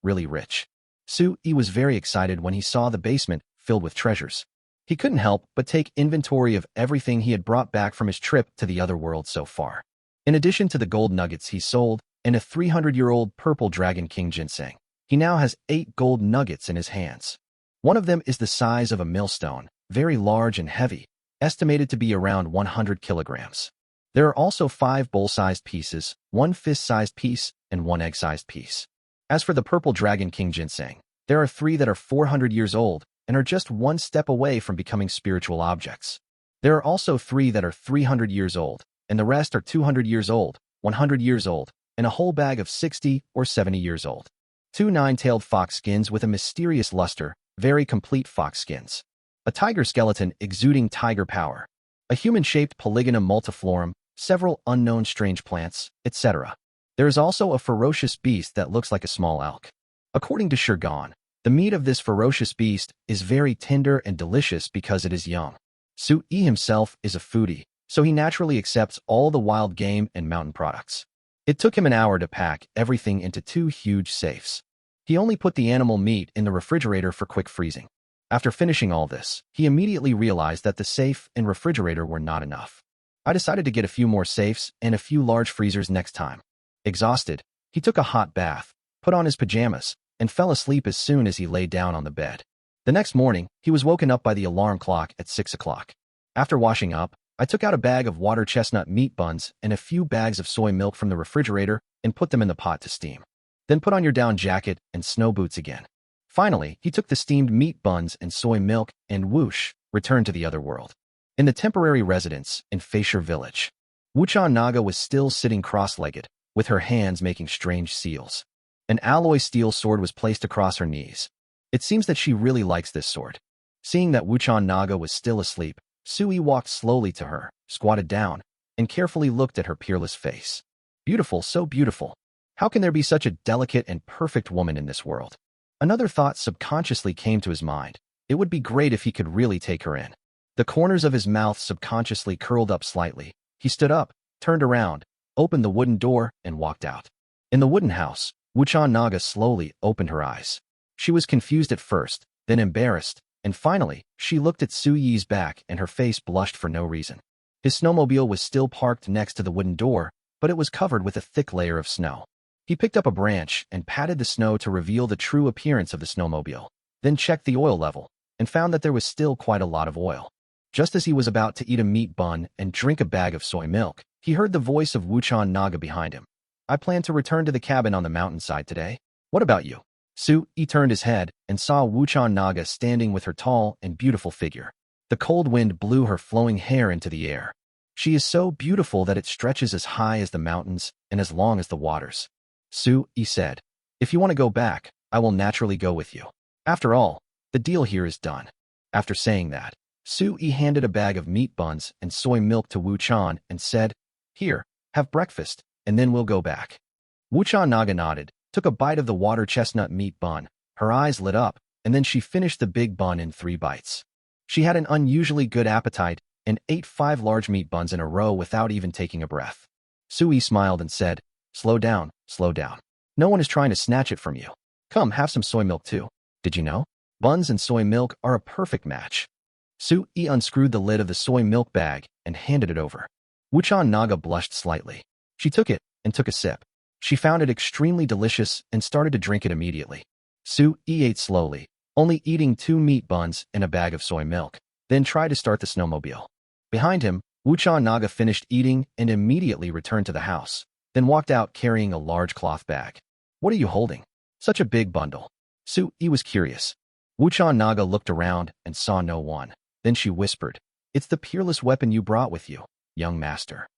really rich. Sui was very excited when he saw the basement filled with treasures. He couldn't help but take inventory of everything he had brought back from his trip to the other world so far. In addition to the gold nuggets he sold, and a 300-year-old purple dragon king ginseng. He now has 8 gold nuggets in his hands. One of them is the size of a millstone, very large and heavy, estimated to be around 100 kilograms. There are also 5 bowl-sized pieces, 1 fist-sized piece, and 1 egg-sized piece. As for the purple dragon king ginseng, there are 3 that are 400 years old and are just 1 step away from becoming spiritual objects. There are also 3 that are 300 years old, and the rest are 200 years old, 100 years old, and a whole bag of 60 or 70 years old. 2 nine-tailed fox skins with a mysterious luster, very complete fox skins. A tiger skeleton exuding tiger power. A human-shaped polygonum multiflorum, several unknown strange plants, etc. There is also a ferocious beast that looks like a small elk. According to Shirgan, the meat of this ferocious beast is very tender and delicious because it is young. Su-yi himself is a foodie, so he naturally accepts all the wild game and mountain products. It took him an hour to pack everything into 2 huge safes. He only put the animal meat in the refrigerator for quick freezing. After finishing all this, he immediately realized that the safe and refrigerator were not enough. I decided to get a few more safes and a few large freezers next time. Exhausted, he took a hot bath, put on his pajamas, and fell asleep as soon as he lay down on the bed. The next morning, he was woken up by the alarm clock at 6 o'clock. After washing up, I took out a bag of water chestnut meat buns and a few bags of soy milk from the refrigerator and put them in the pot to steam. Then put on your down jacket and snow boots again. Finally, he took the steamed meat buns and soy milk and whoosh, returned to the other world. In the temporary residence in Faishur village, Wuchan Naga was still sitting cross-legged, with her hands making strange seals. An alloy steel sword was placed across her knees. It seems that she really likes this sword. Seeing that Wuchan Naga was still asleep, Sui walked slowly to her, squatted down, and carefully looked at her peerless face. Beautiful, so beautiful. How can there be such a delicate and perfect woman in this world? Another thought subconsciously came to his mind. It would be great if he could really take her in. The corners of his mouth subconsciously curled up slightly. He stood up, turned around, opened the wooden door, and walked out. In the wooden house, Wuchan Naga slowly opened her eyes. She was confused at first, then embarrassed, and finally, she looked at Su Yi's back and her face blushed for no reason. His snowmobile was still parked next to the wooden door, but it was covered with a thick layer of snow. He picked up a branch and patted the snow to reveal the true appearance of the snowmobile, then checked the oil level, and found that there was still quite a lot of oil. Just as he was about to eat a meat bun and drink a bag of soy milk, he heard the voice of Wuchan Naga behind him. I plan to return to the cabin on the mountainside today. What about you? Su-yi turned his head and saw Wuchan Naga standing with her tall and beautiful figure. The cold wind blew her flowing hair into the air. She is so beautiful that it stretches as high as the mountains and as long as the waters. Su-yi said, if you want to go back, I will naturally go with you. After all, the deal here is done. After saying that, Su-yi handed a bag of meat buns and soy milk to Wuchan and said, here, have breakfast, and then we'll go back. Wuchan Naga nodded, took a bite of the water chestnut meat bun, her eyes lit up, and then she finished the big bun in 3 bites. She had an unusually good appetite and ate 5 large meat buns in a row without even taking a breath. Su-yi smiled and said, slow down, slow down. No one is trying to snatch it from you. Come, have some soy milk too. Did you know? Buns and soy milk are a perfect match. Su-yi unscrewed the lid of the soy milk bag and handed it over. Wuchan Naga blushed slightly. She took it and took a sip. She found it extremely delicious and started to drink it immediately. Su-yi ate slowly, only eating 2 meat buns and a bag of soy milk, then tried to start the snowmobile. Behind him, Wuchan Naga finished eating and immediately returned to the house, then walked out carrying a large cloth bag. What are you holding? Such a big bundle. Su-yi was curious. Wuchan Naga looked around and saw no one. Then she whispered, it's the peerless weapon you brought with you, young master.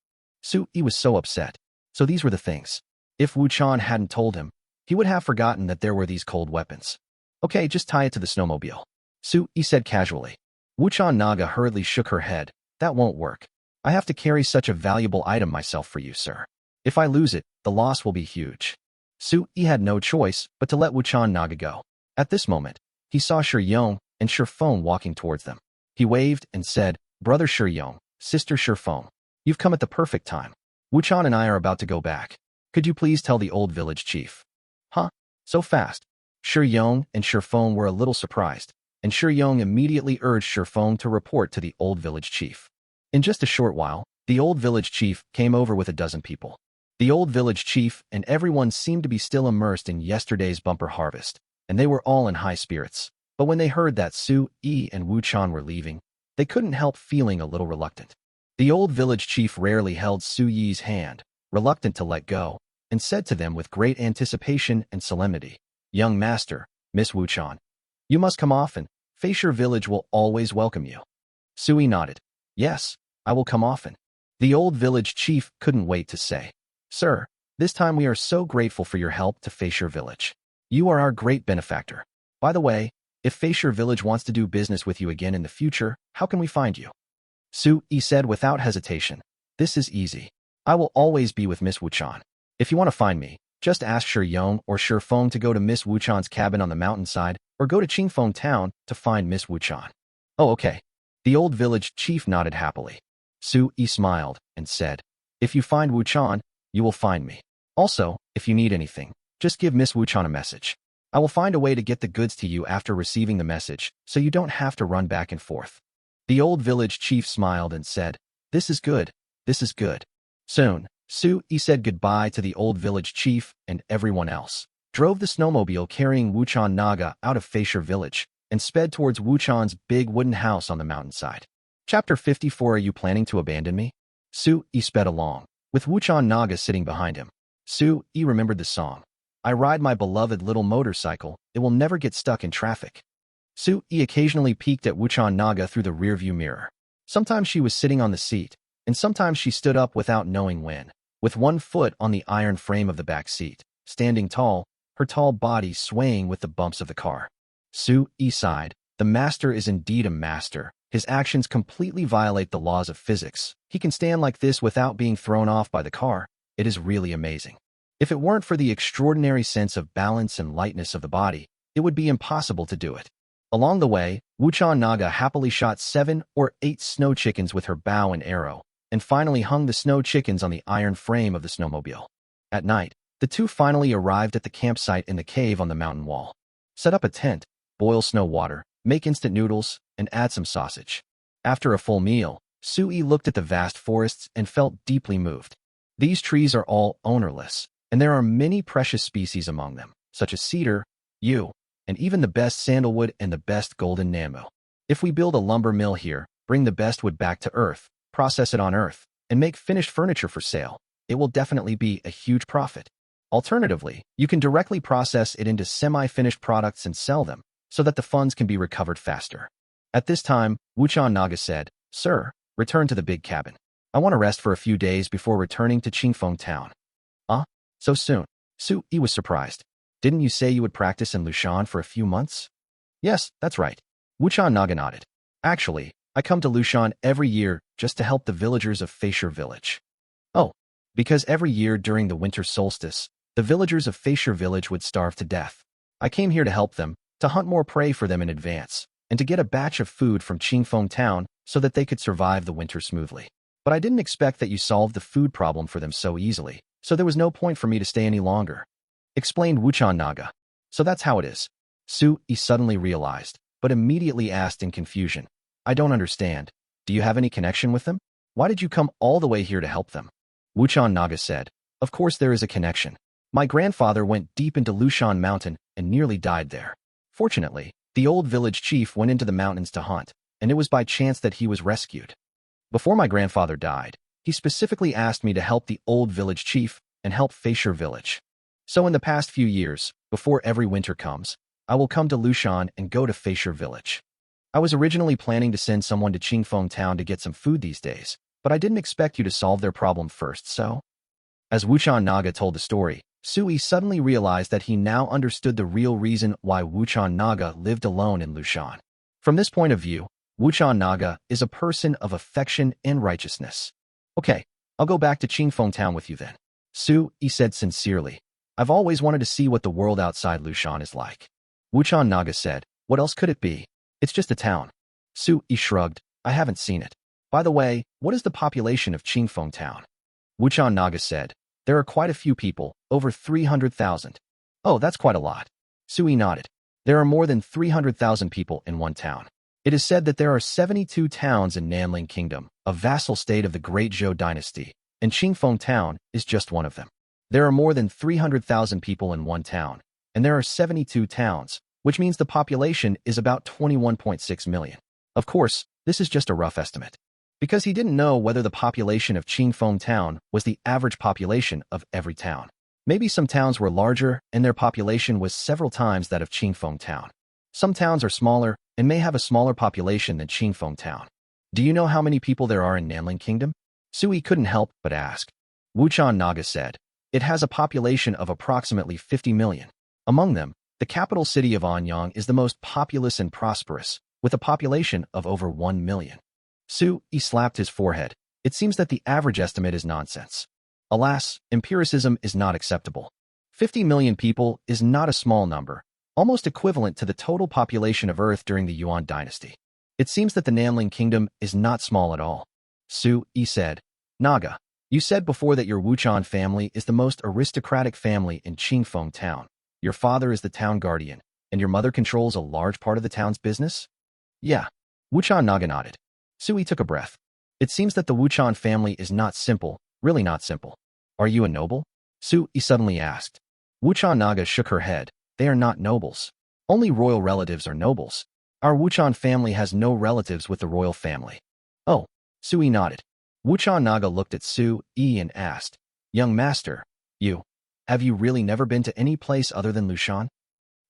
Su-yi was so upset. So these were the things. If Wuchan hadn't told him, he would have forgotten that there were these cold weapons. Okay, just tie it to the snowmobile. Su-yi said casually. Wuchan Naga hurriedly shook her head. That won't work. I have to carry such a valuable item myself for you, sir. If I lose it, the loss will be huge. Su-yi had no choice but to let Wuchan Naga go. At this moment, he saw Shiyong and Shifeng walking towards them. He waved and said, Brother Shiyong, Sister Shifeng, you've come at the perfect time. Wuchan and I are about to go back. Could you please tell the old village chief? Huh? So fast? Shiyong and Shifeng were a little surprised, and Shiyong immediately urged Shifeng to report to the old village chief. In just a short while, the old village chief came over with a dozen people. The old village chief and everyone seemed to be still immersed in yesterday's bumper harvest, and they were all in high spirits. But when they heard that Su-yi and Wu-chan were leaving, they couldn't help feeling a little reluctant. The old village chief rarely held Su-yi's hand, reluctant to let go, and said to them with great anticipation and solemnity, "Young master, Miss Wu-chan, you must come often. Facier village will always welcome you." Su-yi nodded. "Yes, I will come often." The old village chief couldn't wait to say, "Sir, this time we are so grateful for your help to Facier village. You are our great benefactor. By the way, if Facier village wants to do business with you again in the future, how can we find you?" Su-yi said without hesitation, "This is easy. I will always be with Miss Wu-chan. If you want to find me, just ask Shi Yong or Shi Feng to go to Miss Wu-chan's cabin on the mountainside, or go to Qingfeng town to find Miss Wu-chan." "Oh, okay." The old village chief nodded happily. Su-yi smiled and said, "If you find Wu-chan, you will find me. Also, if you need anything, just give Miss Wu-chan a message. I will find a way to get the goods to you after receiving the message, so you don't have to run back and forth." The old village chief smiled and said, "This is good. This is good." Soon, Su-yi said goodbye to the old village chief and everyone else, drove the snowmobile carrying Wu-chan Naga out of Facier village, and sped towards Wu-chan's big wooden house on the mountainside. Chapter 54. Are you planning to abandon me? Su-yi sped along, with Wu-chan Naga sitting behind him. Su-yi remembered the song. "I ride my beloved little motorcycle, it will never get stuck in traffic." Su-yi occasionally peeked at Wu-chan Naga through the rearview mirror. Sometimes she was sitting on the seat, and sometimes she stood up without knowing when, with one foot on the iron frame of the back seat, standing tall, her tall body swaying with the bumps of the car. Su-yi sighed. The master is indeed a master. His actions completely violate the laws of physics. He can stand like this without being thrown off by the car. It is really amazing. If it weren't for the extraordinary sense of balance and lightness of the body, it would be impossible to do it. Along the way, Wu-chan Naga happily shot 7 or 8 snow chickens with her bow and arrow, and finally hung the snow chickens on the iron frame of the snowmobile. At night, the two finally arrived at the campsite in the cave on the mountain wall. Set up a tent, boil snow water, make instant noodles, and add some sausage. After a full meal, Su-yi looked at the vast forests and felt deeply moved. These trees are all ownerless, and there are many precious species among them, such as cedar, yew, and even the best sandalwood and the best golden bamboo. If we build a lumber mill here, bring the best wood back to Earth, process it on Earth, and make finished furniture for sale, it will definitely be a huge profit. Alternatively, you can directly process it into semi-finished products and sell them, so that the funds can be recovered faster. At this time, Wu-chan Naga said, "Sir, return to the big cabin. I want to rest for a few days before returning to Qingfeng town." So soon? Su-yi was surprised. "Didn't you say you would practice in Lushan for a few months?" "Yes, that's right." Wu-chan Naga nodded. "Actually, I come to Lushan every year just to help the villagers of Facier village." "Oh, because every year during the winter solstice, the villagers of Facier village would starve to death. I came here to help them, to hunt more prey for them in advance, and to get a batch of food from Qingfeng town so that they could survive the winter smoothly. But I didn't expect that you solved the food problem for them so easily, so there was no point for me to stay any longer," explained Wu-chan Naga. "So that's how it is." Su-yi suddenly realized, but immediately asked in confusion, "I don't understand. Do you have any connection with them? Why did you come all the way here to help them?" Wu-chan Naga said, "Of course there is a connection. My grandfather went deep into Lushan Mountain and nearly died there. Fortunately, the old village chief went into the mountains to hunt, and it was by chance that he was rescued. Before my grandfather died, he specifically asked me to help the old village chief and help Facier village. So in the past few years, before every winter comes, I will come to Lushan and go to Facier village. I was originally planning to send someone to Qingfeng town to get some food these days, but I didn't expect you to solve their problem first, so..." As Wu-chan Naga told the story, Su-yi suddenly realized that he now understood the real reason why Wu-chan Naga lived alone in Lushan. From this point of view, Wu-chan Naga is a person of affection and righteousness. "Okay, I'll go back to Qingfeng town with you then," Su-yi said sincerely. "I've always wanted to see what the world outside Lushan is like." Wu-chan Naga said, "What else could it be? It's just a town." Su-yi shrugged, "I haven't seen it. By the way, what is the population of Qingfeng town?" Wu-chan Naga said, "There are quite a few people, over 300,000. "Oh, that's quite a lot." Su-yi nodded. "There are more than 300,000 people in one town. It is said that there are 72 towns in Nanling Kingdom, a vassal state of the Great Zhou dynasty, and Qingfeng Town is just one of them. There are more than 300,000 people in one town, and there are 72 towns, which means the population is about 21.6 million. Of course, this is just a rough estimate, because he didn't know whether the population of Qingfeng Town was the average population of every town. Maybe some towns were larger and their population was several times that of Qingfeng Town. Some towns are smaller and may have a smaller population than Qingfeng Town. Do you know how many people there are in Nanling Kingdom? Sui couldn't help but ask. Wuchan Naga said, it has a population of approximately 50 million. Among them, the capital city of Anyang is the most populous and prosperous, with a population of over 1 million. Sui slapped his forehead. It seems that the average estimate is nonsense. Alas, empiricism is not acceptable. 50 million people is not a small number, almost equivalent to the total population of Earth during the Yuan dynasty. It seems that the Nanling Kingdom is not small at all. Sui said, Naga, you said before that your Wuchan family is the most aristocratic family in Qingfeng Town. Your father is the town guardian, and your mother controls a large part of the town's business? Yeah. Wuchan Naga nodded. Sui took a breath. It seems that the Wuchan family is not simple, really not simple. Are you a noble? Sui suddenly asked. Wuchan Naga shook her head. They are not nobles. Only royal relatives are nobles. Our Wuchan family has no relatives with the royal family. Oh, Sui nodded. Wuchan Naga looked at Sui and asked, Young master, have you really never been to any place other than Lushan?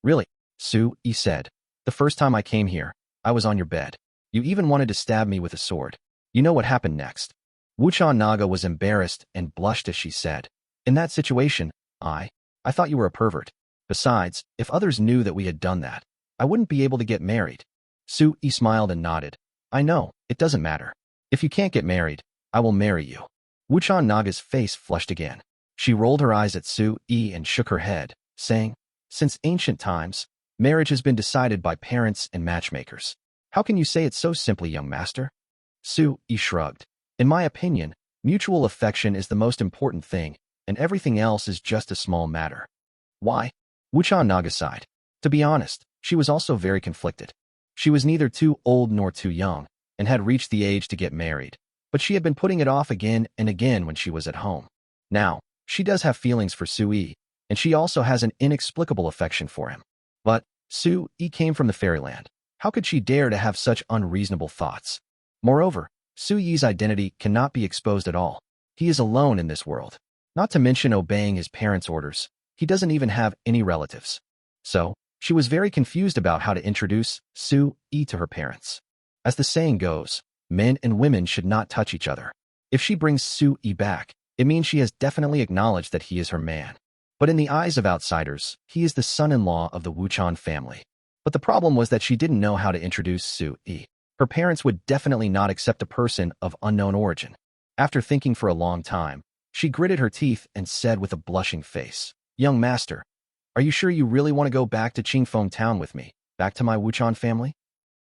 Really, Sui said. The first time I came here, I was on your bed. You even wanted to stab me with a sword. You know what happened next. Wuchan Naga was embarrassed and blushed as she said, in that situation, I thought you were a pervert. Besides, if others knew that we had done that, I wouldn't be able to get married. Sui smiled and nodded. I know, it doesn't matter. If you can't get married, I will marry you. Wuchan Naga's face flushed again. She rolled her eyes at Sui and shook her head, saying, Since ancient times, marriage has been decided by parents and matchmakers. How can you say it so simply, young master? Sui shrugged. In my opinion, mutual affection is the most important thing, and everything else is just a small matter. Why? Wuchan Naga sighed. To be honest, she was also very conflicted. She was neither too old nor too young, and had reached the age to get married, but she had been putting it off again and again when she was at home. Now, she does have feelings for Sui, and she also has an inexplicable affection for him. But Sui came from the fairyland. How could she dare to have such unreasonable thoughts? Moreover, Sui's identity cannot be exposed at all. He is alone in this world. Not to mention obeying his parents' orders, he doesn't even have any relatives. So, she was very confused about how to introduce Sui to her parents. As the saying goes, men and women should not touch each other. If she brings Sui back, it means she has definitely acknowledged that he is her man. But in the eyes of outsiders, he is the son-in-law of the Wuchan family. But the problem was that she didn't know how to introduce Sui. Her parents would definitely not accept a person of unknown origin. After thinking for a long time, she gritted her teeth and said with a blushing face, Young master, are you sure you really want to go back to Qingfeng Town with me, back to my Wuchan family?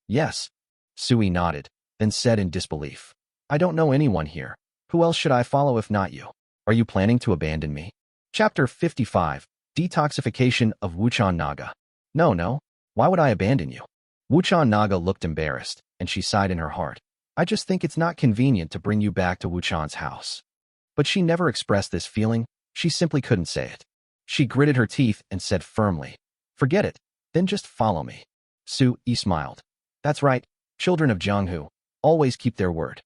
Yes. Sui nodded, then said in disbelief, I don't know anyone here. Who else should I follow if not you? Are you planning to abandon me? Chapter 55, Detoxification of Wuchan Naga. No. Why would I abandon you? Wuchan Naga looked embarrassed, and she sighed in her heart. I just think it's not convenient to bring you back to Wuchan's house. But she never expressed this feeling. She simply couldn't say it. She gritted her teeth and said firmly, Forget it, then just follow me. Sui smiled. That's right, children of Jianghu always keep their word.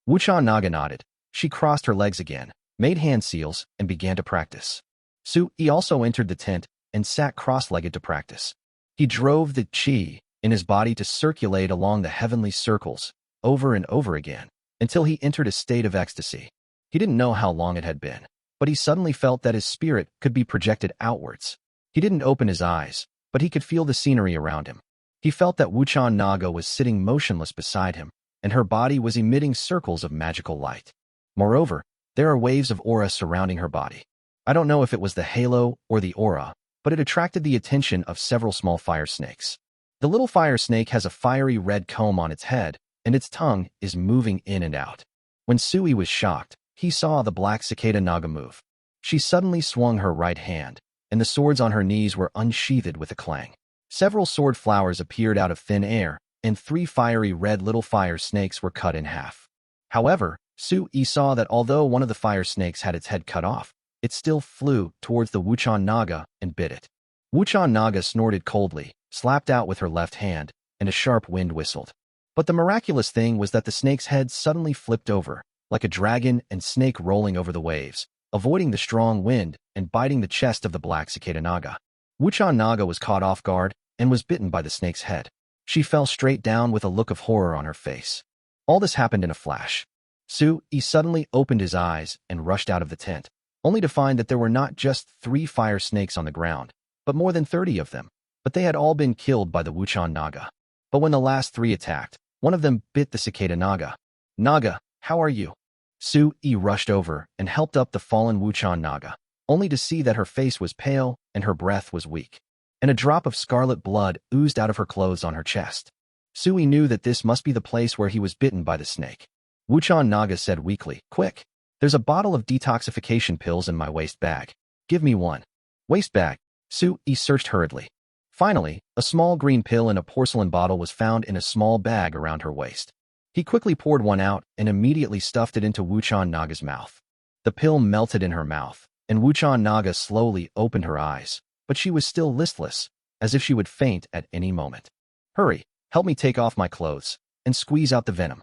Wuchan Naga nodded. She crossed her legs again, made hand seals, and began to practice. Sui also entered the tent and sat cross-legged to practice. He drove the qi in his body to circulate along the heavenly circles over and over again until he entered a state of ecstasy. He didn't know how long it had been, but he suddenly felt that his spirit could be projected outwards. He didn't open his eyes, but he could feel the scenery around him. He felt that Wuchan Naga was sitting motionless beside him, and her body was emitting circles of magical light. Moreover, there are waves of aura surrounding her body. I don't know if it was the halo or the aura, but it attracted the attention of several small fire snakes. The little fire snake has a fiery red comb on its head, and its tongue is moving in and out. When Sui was shocked, he saw the black cicada Naga move. She suddenly swung her right hand, and the swords on her knees were unsheathed with a clang. Several sword flowers appeared out of thin air, and 3 fiery red little fire snakes were cut in half. However, Su-yi saw that although one of the fire snakes had its head cut off, it still flew towards the Wuchan Naga and bit it. Wuchan Naga snorted coldly, slapped out with her left hand, and a sharp wind whistled. But the miraculous thing was that the snake's head suddenly flipped over, like a dragon and snake rolling over the waves, avoiding the strong wind and biting the chest of the black cicada Naga. Wuchan Naga was caught off guard and was bitten by the snake's head. She fell straight down with a look of horror on her face. All this happened in a flash. Su-yi suddenly opened his eyes and rushed out of the tent, only to find that there were not just 3 fire snakes on the ground, but more than 30 of them. But they had all been killed by the Wuchan Naga. But when the last 3 attacked, one of them bit the cicada Naga. "Naga, how are you?" Su-yi rushed over and helped up the fallen Wuchan Naga, only to see that her face was pale and her breath was weak, and a drop of scarlet blood oozed out of her clothes on her chest. Su-yi knew that this must be the place where he was bitten by the snake. Wuchan Naga said weakly, "Quick! There's a bottle of detoxification pills in my waist bag. Give me one." Waist bag. Su-yi searched hurriedly. Finally, a small green pill in a porcelain bottle was found in a small bag around her waist. He quickly poured one out and immediately stuffed it into Wuchan Naga's mouth. The pill melted in her mouth, and Wuchan Naga slowly opened her eyes, but she was still listless, as if she would faint at any moment. "Hurry, help me take off my clothes and squeeze out the venom."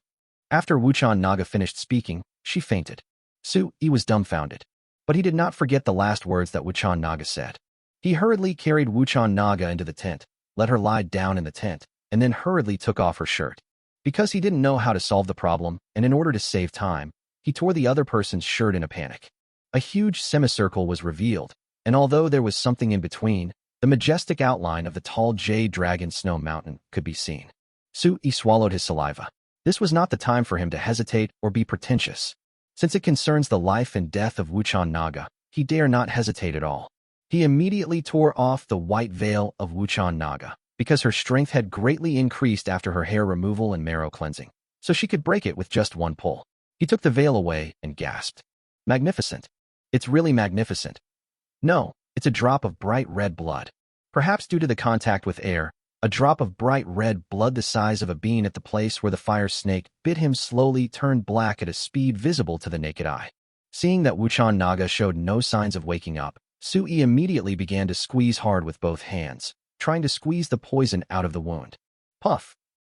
After Wuchan Naga finished speaking, she fainted. Su-yi was dumbfounded, but he did not forget the last words that Wuchan Naga said. He hurriedly carried Wuchan Naga into the tent, let her lie down in the tent, and then hurriedly took off her shirt. Because he didn't know how to solve the problem, and in order to save time, he tore the other person's shirt in a panic. A huge semicircle was revealed, and although there was something in between, the majestic outline of the tall jade dragon snow mountain could be seen. Su-yi swallowed his saliva. This was not the time for him to hesitate or be pretentious. Since it concerns the life and death of Wuchan Naga, he dare not hesitate at all. He immediately tore off the white veil of Wuchan Naga, because her strength had greatly increased after her hair removal and marrow cleansing, so she could break it with just one pull. He took the veil away and gasped. "Magnificent. It's really magnificent." "No, it's a drop of bright red blood." Perhaps due to the contact with air, a drop of bright red blood the size of a bean at the place where the fire snake bit him slowly turned black at a speed visible to the naked eye. Seeing that Wuchan Naga showed no signs of waking up, Su-yi immediately began to squeeze hard with both hands, trying to squeeze the poison out of the wound. Puff!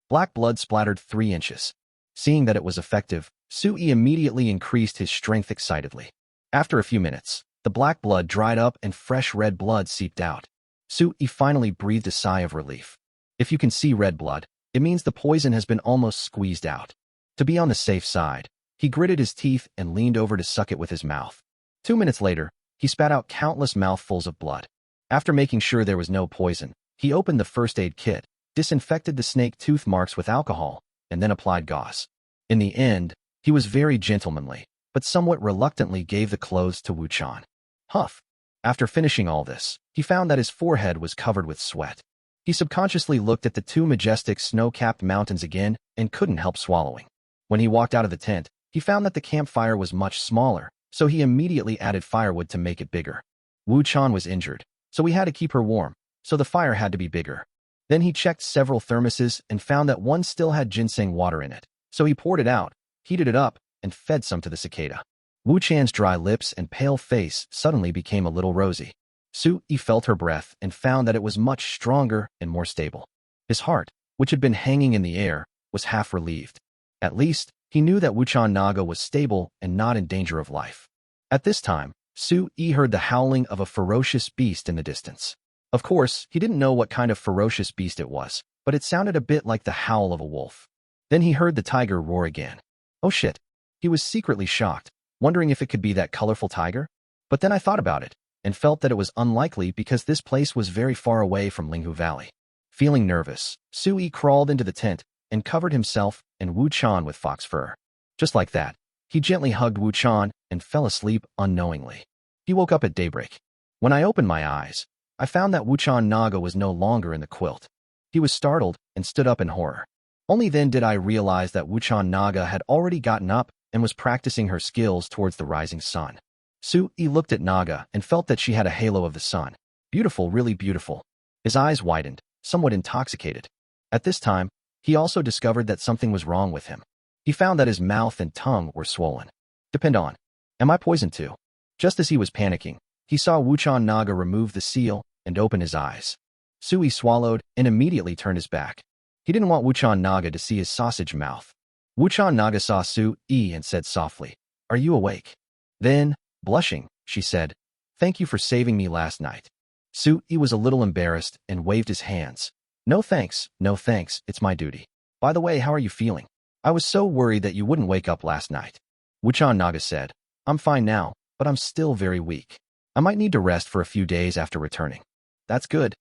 Black blood splattered 3 inches. Seeing that it was effective, Su-yi immediately increased his strength excitedly. After a few minutes, the black blood dried up and fresh red blood seeped out. Su-yi finally breathed a sigh of relief. If you can see red blood, it means the poison has been almost squeezed out. To be on the safe side, he gritted his teeth and leaned over to suck it with his mouth. 2 minutes later, he spat out countless mouthfuls of blood. After making sure there was no poison, he opened the first aid kit, disinfected the snake tooth marks with alcohol, and then applied gauze. In the end, he was very gentlemanly, but somewhat reluctantly gave the clothes to Wuchan. Huff! After finishing all this, he found that his forehead was covered with sweat. He subconsciously looked at the 2 majestic snow-capped mountains again and couldn't help swallowing. When he walked out of the tent, he found that the campfire was much smaller, so he immediately added firewood to make it bigger. Wuchan was injured, so he had to keep her warm, so the fire had to be bigger. Then he checked several thermoses and found that one still had ginseng water in it, so he poured it out, heated it up, and fed some to the cicada. Wuchan's dry lips and pale face suddenly became a little rosy. Su-yi felt her breath and found that it was much stronger and more stable. His heart, which had been hanging in the air, was half relieved. At least, he knew that Wuchan Naga was stable and not in danger of life. At this time, Su-yi heard the howling of a ferocious beast in the distance. Of course, he didn't know what kind of ferocious beast it was, but it sounded a bit like the howl of a wolf. Then he heard the tiger roar again. Oh shit. He was secretly shocked, wondering if it could be that colorful tiger. But then I thought about it, and felt that it was unlikely because this place was very far away from Linghu Valley. Feeling nervous, Su-yi crawled into the tent and covered himself and Wuchan with fox fur. Just like that, he gently hugged Wuchan and fell asleep unknowingly. He woke up at daybreak. When I opened my eyes, I found that Wuchan Naga was no longer in the quilt. He was startled and stood up in horror. Only then did I realize that Wuchan Naga had already gotten up and was practicing her skills towards the rising sun. Su-yi looked at Naga and felt that she had a halo of the sun. Beautiful, really beautiful. His eyes widened, somewhat intoxicated. At this time, he also discovered that something was wrong with him. He found that his mouth and tongue were swollen. Depend on. Am I poisoned too? Just as he was panicking, he saw Wuchan Naga remove the seal and open his eyes. Sui swallowed and immediately turned his back. He didn't want Wuchan Naga to see his sausage mouth. Wuchan Naga saw Sui and said softly, "Are you awake?" Then, blushing, she said, "Thank you for saving me last night." Sui was a little embarrassed and waved his hands. No thanks, it's my duty. By the way, how are you feeling? I was so worried that you wouldn't wake up last night. Wuchan Naga said, "I'm fine now, but I'm still very weak. I might need to rest for a few days after returning." That's good.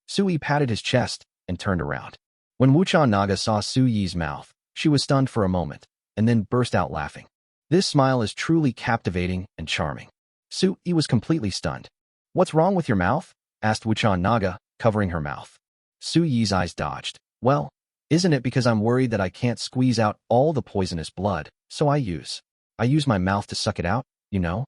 Sui patted his chest and turned around. When Wuchan Naga saw Suyi's mouth, she was stunned for a moment, and then burst out laughing. This smile is truly captivating and charming. Sui was completely stunned. "What's wrong with your mouth?" asked Wuchan Naga, covering her mouth. Suyi's eyes dodged. "Well, isn't it because I'm worried that I can't squeeze out all the poisonous blood, so I use my mouth to suck it out, you know?"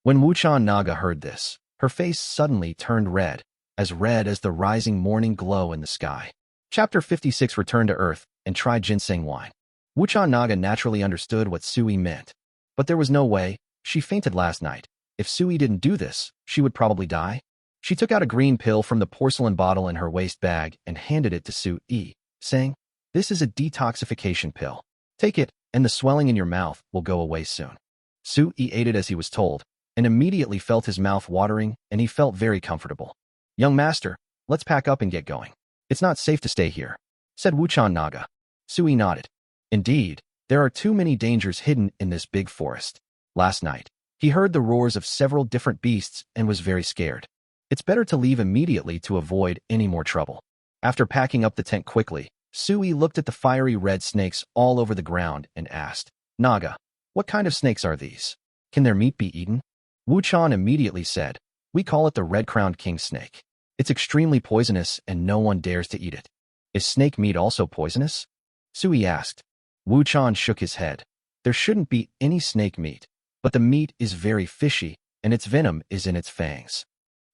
When Wuchan Naga heard this, her face suddenly turned red as the rising morning glow in the sky. Chapter 56 Return to Earth and Try Ginseng Wine. Wuchan Naga naturally understood what Sui meant. But there was no way. She fainted last night. If Sui didn't do this, she would probably die. She took out a green pill from the porcelain bottle in her waist bag and handed it to Sui, saying, "This is a detoxification pill. Take it, and the swelling in your mouth will go away soon." Sui ate it as he was told, and immediately felt his mouth watering, and he felt very comfortable. "Young master, let's pack up and get going. It's not safe to stay here," said Wuchan Naga. Sui nodded. Indeed, there are too many dangers hidden in this big forest. Last night, he heard the roars of several different beasts and was very scared. It's better to leave immediately to avoid any more trouble. After packing up the tent quickly, Sui looked at the fiery red snakes all over the ground and asked, "Naga, what kind of snakes are these? Can their meat be eaten?" Wuchan immediately said, "We call it the red-crowned king snake. It's extremely poisonous and no one dares to eat it." "Is snake meat also poisonous?" Sui asked. Wuchan shook his head. "There shouldn't be any snake meat, but the meat is very fishy and its venom is in its fangs."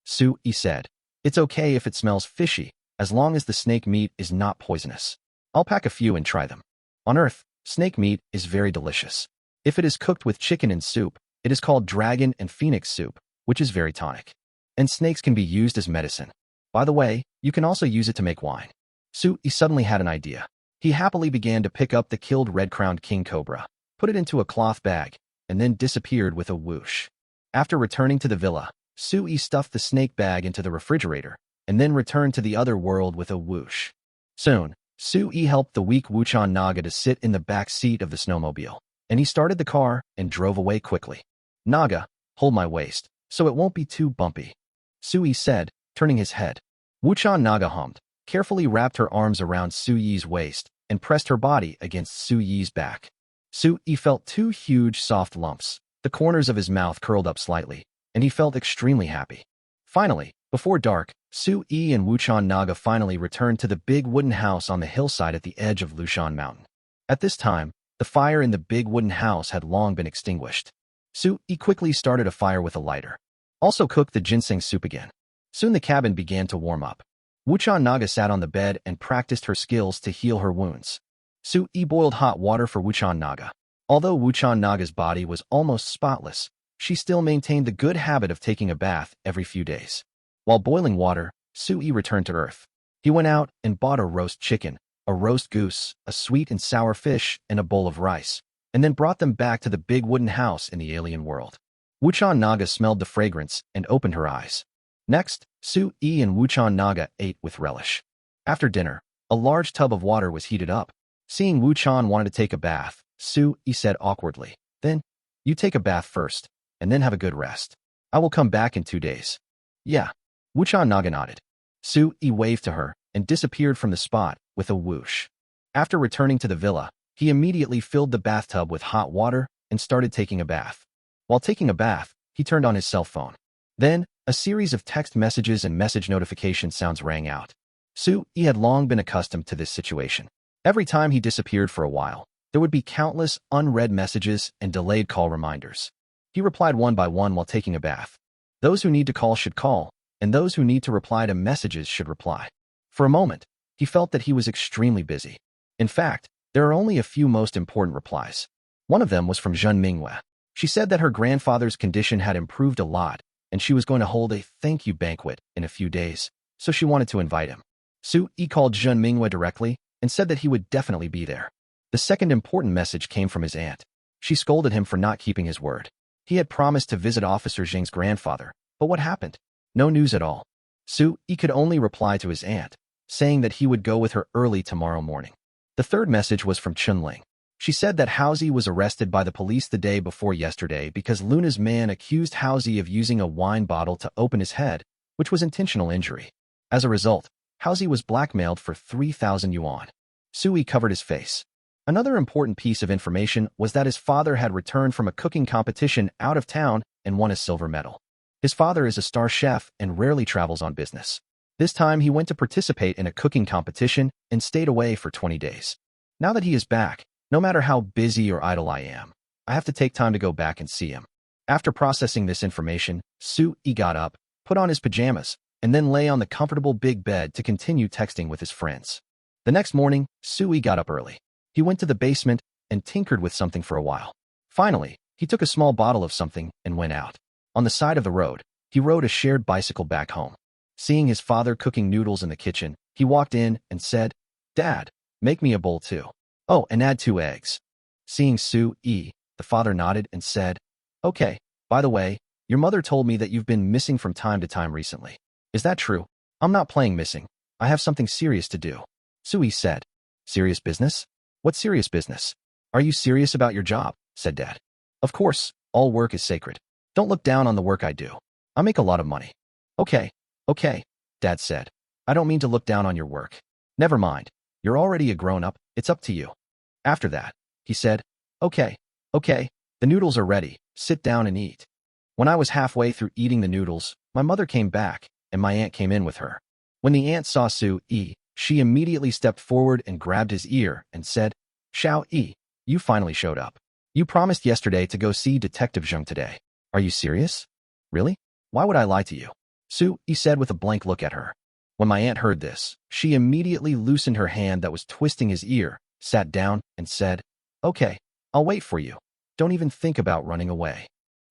Sui said, "It's okay if it smells fishy, as long as the snake meat is not poisonous. I'll pack a few and try them." On Earth, snake meat is very delicious. If it is cooked with chicken and soup, it is called dragon and phoenix soup, which is very tonic. And snakes can be used as medicine. By the way, you can also use it to make wine. Sui suddenly had an idea. He happily began to pick up the killed red-crowned king cobra, put it into a cloth bag, and then disappeared with a whoosh. After returning to the villa, Sui stuffed the snake bag into the refrigerator, and then returned to the other world with a whoosh. Soon, Sui helped the weak Wuchan Naga to sit in the back seat of the snowmobile, and he started the car and drove away quickly. "Naga, hold my waist, so it won't be too bumpy," Sui said, turning his head. Wuchan Naga hummed, carefully wrapped her arms around Suyi's waist, and pressed her body against Suyi's back. Sui felt two huge soft lumps. The corners of his mouth curled up slightly, and he felt extremely happy. Finally, before dark, Sui and Wuchan Naga finally returned to the big wooden house on the hillside at the edge of Lushan Mountain. At this time, the fire in the big wooden house had long been extinguished. Sui quickly started a fire with a lighter. Also cooked the ginseng soup again. Soon the cabin began to warm up. Wuchan Naga sat on the bed and practiced her skills to heal her wounds. Sui boiled hot water for Wuchan Naga. Although Wuchan Naga's body was almost spotless, she still maintained the good habit of taking a bath every few days. While boiling water, Sui returned to Earth. He went out and bought a roast chicken, a roast goose, a sweet and sour fish, and a bowl of rice, and then brought them back to the big wooden house in the alien world. Wuchan Naga smelled the fragrance and opened her eyes. Next, Sui and Wuchan Naga ate with relish. After dinner, a large tub of water was heated up. Seeing Wuchan wanted to take a bath, Sui said awkwardly, "Then, you take a bath first, and then have a good rest. I will come back in 2 days." "Yeah." Wuchan Naga nodded. Sui waved to her and disappeared from the spot with a whoosh. After returning to the villa, he immediately filled the bathtub with hot water and started taking a bath. While taking a bath, he turned on his cell phone. Then, a series of text messages and message notification sounds rang out. Sui had long been accustomed to this situation. Every time he disappeared for a while, there would be countless unread messages and delayed call reminders. He replied one by one while taking a bath. Those who need to call should call, and those who need to reply to messages should reply. For a moment, he felt that he was extremely busy. In fact, There are only a few most important replies. One of them was from Zhen Minghua. She said that her grandfather's condition had improved a lot, and she was going to hold a thank you banquet in a few days, so she wanted to invite him. Su Yi called Zhen Minghua directly and said that he would definitely be there. The second important message came from his aunt. She scolded him for not keeping his word. He had promised to visit Officer Zheng's grandfather, but what happened? No news at all. Su Yi could only reply to his aunt, saying that he would go with her early tomorrow morning. The third message was from Chunling. She said that Haozi was arrested by the police the day before yesterday because Luna's man accused Haozi of using a wine bottle to open his head, which was intentional injury. As a result, Haozi was blackmailed for 3,000 yuan. Su Yi covered his face. Another important piece of information was that his father had returned from a cooking competition out of town and won a silver medal. His father is a star chef and rarely travels on business. This time he went to participate in a cooking competition and stayed away for 20 days. Now that he is back, no matter how busy or idle I am, I have to take time to go back and see him. After processing this information, Su Yi got up, put on his pajamas, and then lay on the comfortable big bed to continue texting with his friends. The next morning, Su Yi got up early. He went to the basement and tinkered with something for a while. Finally, he took a small bottle of something and went out. On the side of the road, he rode a shared bicycle back home. Seeing his father cooking noodles in the kitchen, he walked in and said, "Dad, make me a bowl too. Oh, and add 2 eggs." Seeing Su Yi, the father nodded and said, "Okay, by the way, your mother told me that you've been missing from time to time recently. Is that true?" "I'm not playing missing. I have something serious to do." Su Yi said, "Serious business? What serious business? Are you serious about your job?" said Dad. "Of course, all work is sacred. Don't look down on the work I do. I make a lot of money." Okay, Dad said. "I don't mean to look down on your work. Never mind. You're already a grown-up. It's up to you." After that, he said, Okay, the noodles are ready. Sit down and eat." When I was halfway through eating the noodles, my mother came back, and my aunt came in with her. When the aunt saw Su Yi, she immediately stepped forward and grabbed his ear and said, "Xiao Yi, you finally showed up. You promised yesterday to go see Detective Zheng today. Are you serious? Really? Why would I lie to you?" Su Yi said with a blank look at her. When my aunt heard this, she immediately loosened her hand that was twisting his ear, sat down, and said, "Okay, I'll wait for you. Don't even think about running away."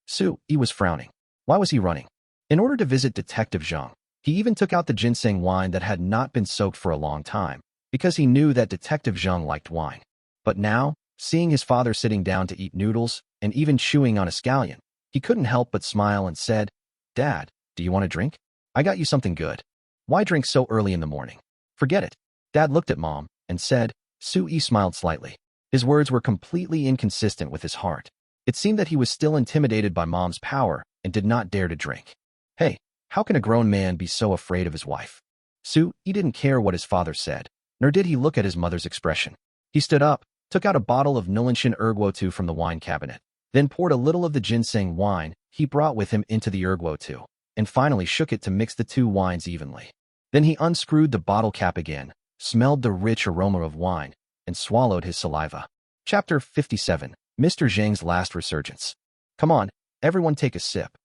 Su Yi was frowning. Why was he running? In order to visit Detective Zhang, he even took out the ginseng wine that had not been soaked for a long time, because he knew that Detective Zhang liked wine. But now, seeing his father sitting down to eat noodles and even chewing on a scallion, he couldn't help but smile and said, "Dad, do you want a drink? I got you something good. Why drink so early in the morning? Forget it." Dad looked at Mom and said. Su Yi smiled slightly. His words were completely inconsistent with his heart. It seemed that he was still intimidated by Mom's power and did not dare to drink. Hey, how can a grown man be so afraid of his wife? Su Yi didn't care what his father said, nor did he look at his mother's expression. He stood up, took out a bottle of Nilanshan Erguo from the wine cabinet, then poured a little of the ginseng wine he brought with him into the Erguo, and finally shook it to mix the 2 wines evenly. Then he unscrewed the bottle cap again, smelled the rich aroma of wine, and swallowed his saliva. Chapter 57, Mr. Zhang's Last Resurgence. "Come on, everyone take a sip."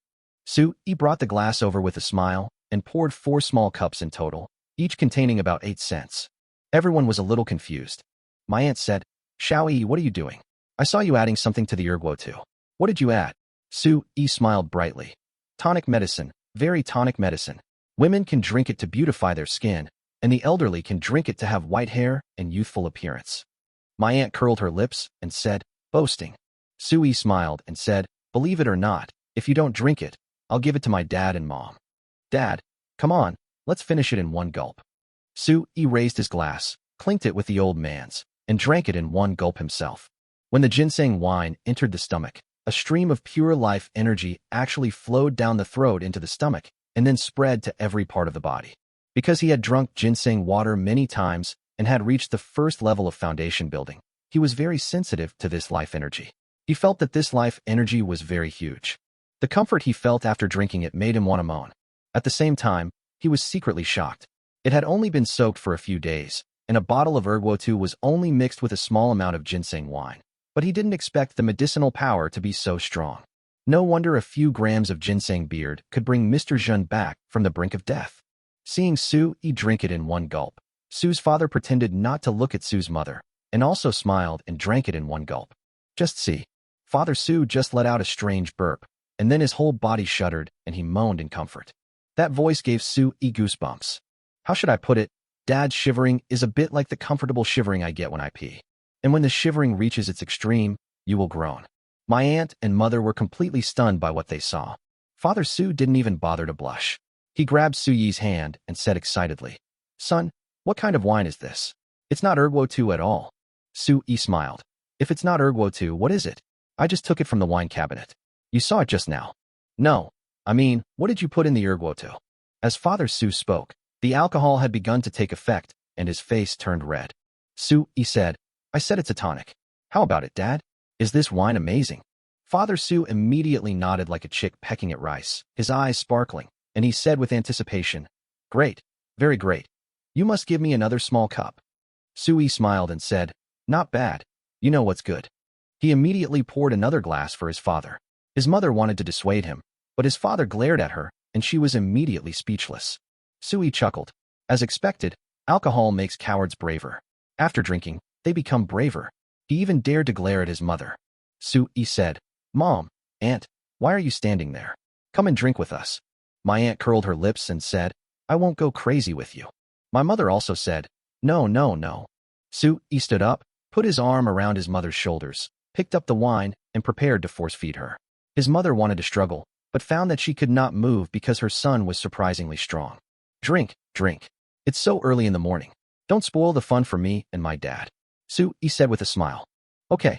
Su Yi brought the glass over with a smile and poured 4 small cups in total, each containing about 8 cents. Everyone was a little confused. My aunt said, "Xiao Yi, what are you doing? I saw you adding something to the Erguo. What did you add?" Su Yi smiled brightly. "Tonic medicine, very tonic medicine. Women can drink it to beautify their skin, and the elderly can drink it to have white hair and youthful appearance." My aunt curled her lips and said, "Boasting." Su Yi smiled and said, "Believe it or not, if you don't drink it, I'll give it to my dad and mom." "Dad, come on, let's finish it in one gulp." Su Yi raised his glass, clinked it with the old man's, and drank it in one gulp himself. When the ginseng wine entered the stomach, a stream of pure life energy actually flowed down the throat into the stomach and then spread to every part of the body. Because he had drunk ginseng water many times and had reached the first level of foundation building, he was very sensitive to this life energy. He felt that this life energy was very huge. The comfort he felt after drinking it made him want to moan. At the same time, he was secretly shocked. It had only been soaked for a few days, and a bottle of Erguo was only mixed with a small amount of ginseng wine. But he didn't expect the medicinal power to be so strong. No wonder a few grams of ginseng beard could bring Mr. Zhen back from the brink of death. Seeing Su Yi drink it in one gulp, Su's father pretended not to look at Su's mother, and also smiled and drank it in one gulp. Just see. Father Su just let out a strange burp, and then his whole body shuddered and he moaned in comfort. That voice gave Su-yi goosebumps. How should I put it? Dad's shivering is a bit like the comfortable shivering I get when I pee. And when the shivering reaches its extreme, you will groan. My aunt and mother were completely stunned by what they saw. Father Su didn't even bother to blush. He grabbed Su-yi's hand and said excitedly, "Son, what kind of wine is this? It's not Erguo at all." Su-yi smiled. "If it's not Erguo, what is it? I just took it from the wine cabinet. You saw it just now." "No. I mean, what did you put in the Erguo?" As Father Su spoke, the alcohol had begun to take effect, and his face turned red. Su-yi said, "I said it's a tonic. How about it, Dad? Is this wine amazing?" Father Su immediately nodded like a chick pecking at rice, his eyes sparkling, and he said with anticipation, "Great, very great. You must give me another small cup." Su-yi smiled and said, "Not bad. You know what's good." He immediately poured another glass for his father. His mother wanted to dissuade him, but his father glared at her, and she was immediately speechless. Su-yi chuckled. As expected, alcohol makes cowards braver. After drinking, they become braver. He even dared to glare at his mother. Su-yi said, "Mom, Aunt, why are you standing there? Come and drink with us." My aunt curled her lips and said, "I won't go crazy with you." My mother also said, "No, no, no." Su-yi stood up, put his arm around his mother's shoulders, picked up the wine, and prepared to force-feed her. His mother wanted to struggle, but found that she could not move because her son was surprisingly strong. "Drink, drink. It's so early in the morning. Don't spoil the fun for me and my dad." Su-yi said with a smile. Okay,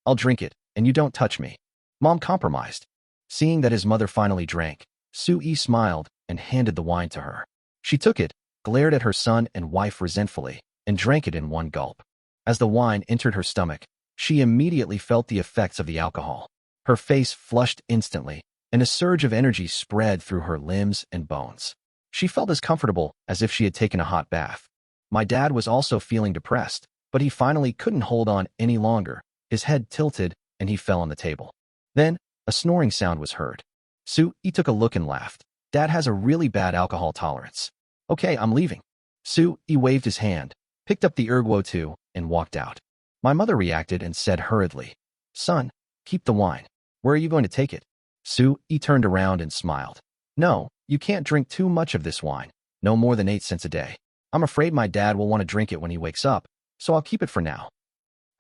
I'll drink it, and you don't touch me." Mom compromised. Seeing that his mother finally drank, Su-yi smiled and handed the wine to her. She took it, glared at her son and wife resentfully, and drank it in one gulp. As the wine entered her stomach, she immediately felt the effects of the alcohol. Her face flushed instantly, and a surge of energy spread through her limbs and bones. She felt as comfortable as if she had taken a hot bath. My dad was also feeling depressed, but he finally couldn't hold on any longer. His head tilted, and he fell on the table. Then, a snoring sound was heard. Su-yi took a look and laughed. Dad has a really bad alcohol tolerance. "Okay, I'm leaving." Su-yi waved his hand, picked up the Erguo and walked out. My mother reacted and said hurriedly, "Son, keep the wine. Where are you going to take it?" Su-yi turned around and smiled. "No, you can't drink too much of this wine, no more than 8 cents a day. I'm afraid my dad will want to drink it when he wakes up, so I'll keep it for now."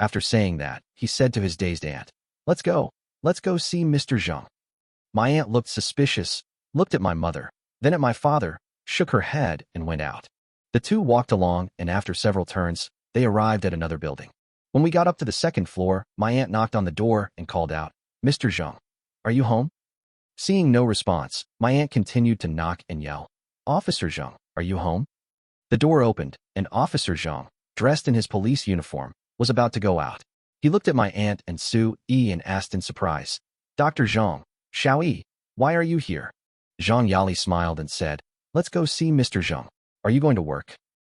After saying that, he said to his dazed aunt, Let's go see Mr. Zhang." My aunt looked suspicious, looked at my mother, then at my father, shook her head, and went out. The two walked along, and after several turns, they arrived at another building. When we got up to the second floor, my aunt knocked on the door and called out, "Mr. Zhang, are you home?" Seeing no response, my aunt continued to knock and yell, "Officer Zhang, are you home?" The door opened, and Officer Zhang, dressed in his police uniform, was about to go out. He looked at my aunt and Su-yi and asked in surprise, "Dr. Zhang, Xiaoyi, why are you here?" Zhang Yali smiled and said, "Let's go see Mr. Zhang. Are you going to work?"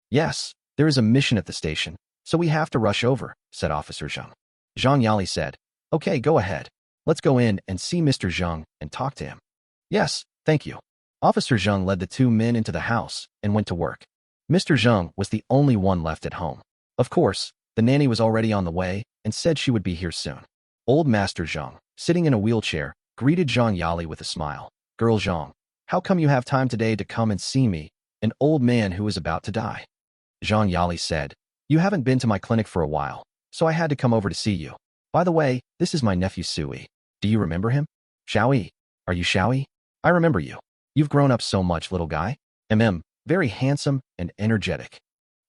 "Yes, there is a mission at the station, so we have to rush over," said Officer Zhang. Zhang Yali said, "Okay, go ahead. Let's go in and see Mr. Zhang and talk to him." "Yes, thank you." Officer Zhang led the two men into the house and went to work. Mr. Zhang was the only one left at home. Of course, the nanny was already on the way and said she would be here soon. Old Master Zhang, sitting in a wheelchair, greeted Zhang Yali with a smile. "Girl Zhang, how come you have time today to come and see me, an old man who is about to die?" Zhang Yali said, "You haven't been to my clinic for a while, so I had to come over to see you. By the way, this is my nephew Sui. Do you remember him? Xiaoyi, are you Xiaoyi? I remember you. You've grown up so much, little guy. Very handsome and energetic."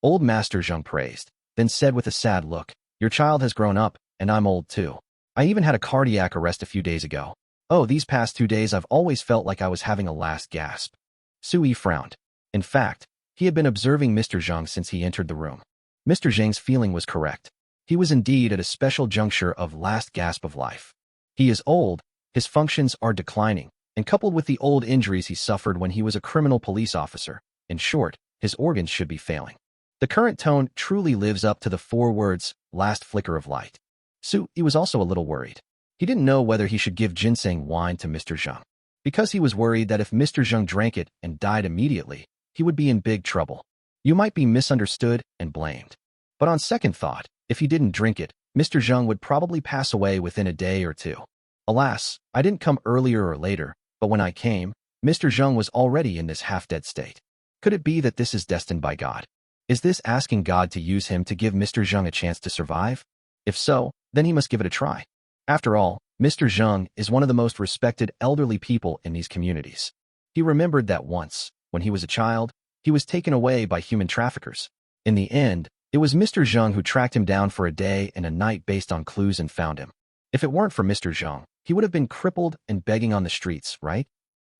Old Master Zhang praised, then said with a sad look, "Your child has grown up, and I'm old too. I even had a cardiac arrest a few days ago. Oh, these past 2 days I've always felt like I was having a last gasp." Sui frowned. In fact, he had been observing Mr. Zhang since he entered the room. Mr. Zhang's feeling was correct. He was indeed at a special juncture of last gasp of life. He is old, his functions are declining, and coupled with the old injuries he suffered when he was a criminal police officer, in short, his organs should be failing. The current tone truly lives up to the 4 words, last flicker of light. Su-yi was also a little worried. He didn't know whether he should give ginseng wine to Mr. Zhang, because he was worried that if Mr. Zhang drank it and died immediately, he would be in big trouble. You might be misunderstood and blamed. But on second thought, if he didn't drink it, Mr. Zheng would probably pass away within a day or two. Alas, I didn't come earlier or later, but when I came, Mr. Zheng was already in this half-dead state. Could it be that this is destined by God? Is this asking God to use him to give Mr. Zheng a chance to survive? If so, then he must give it a try. After all, Mr. Zheng is one of the most respected elderly people in these communities. He remembered that once, when he was a child, he was taken away by human traffickers. In the end, it was Mr. Zheng who tracked him down for a day and a night based on clues and found him. If it weren't for Mr. Zheng, he would have been crippled and begging on the streets, right?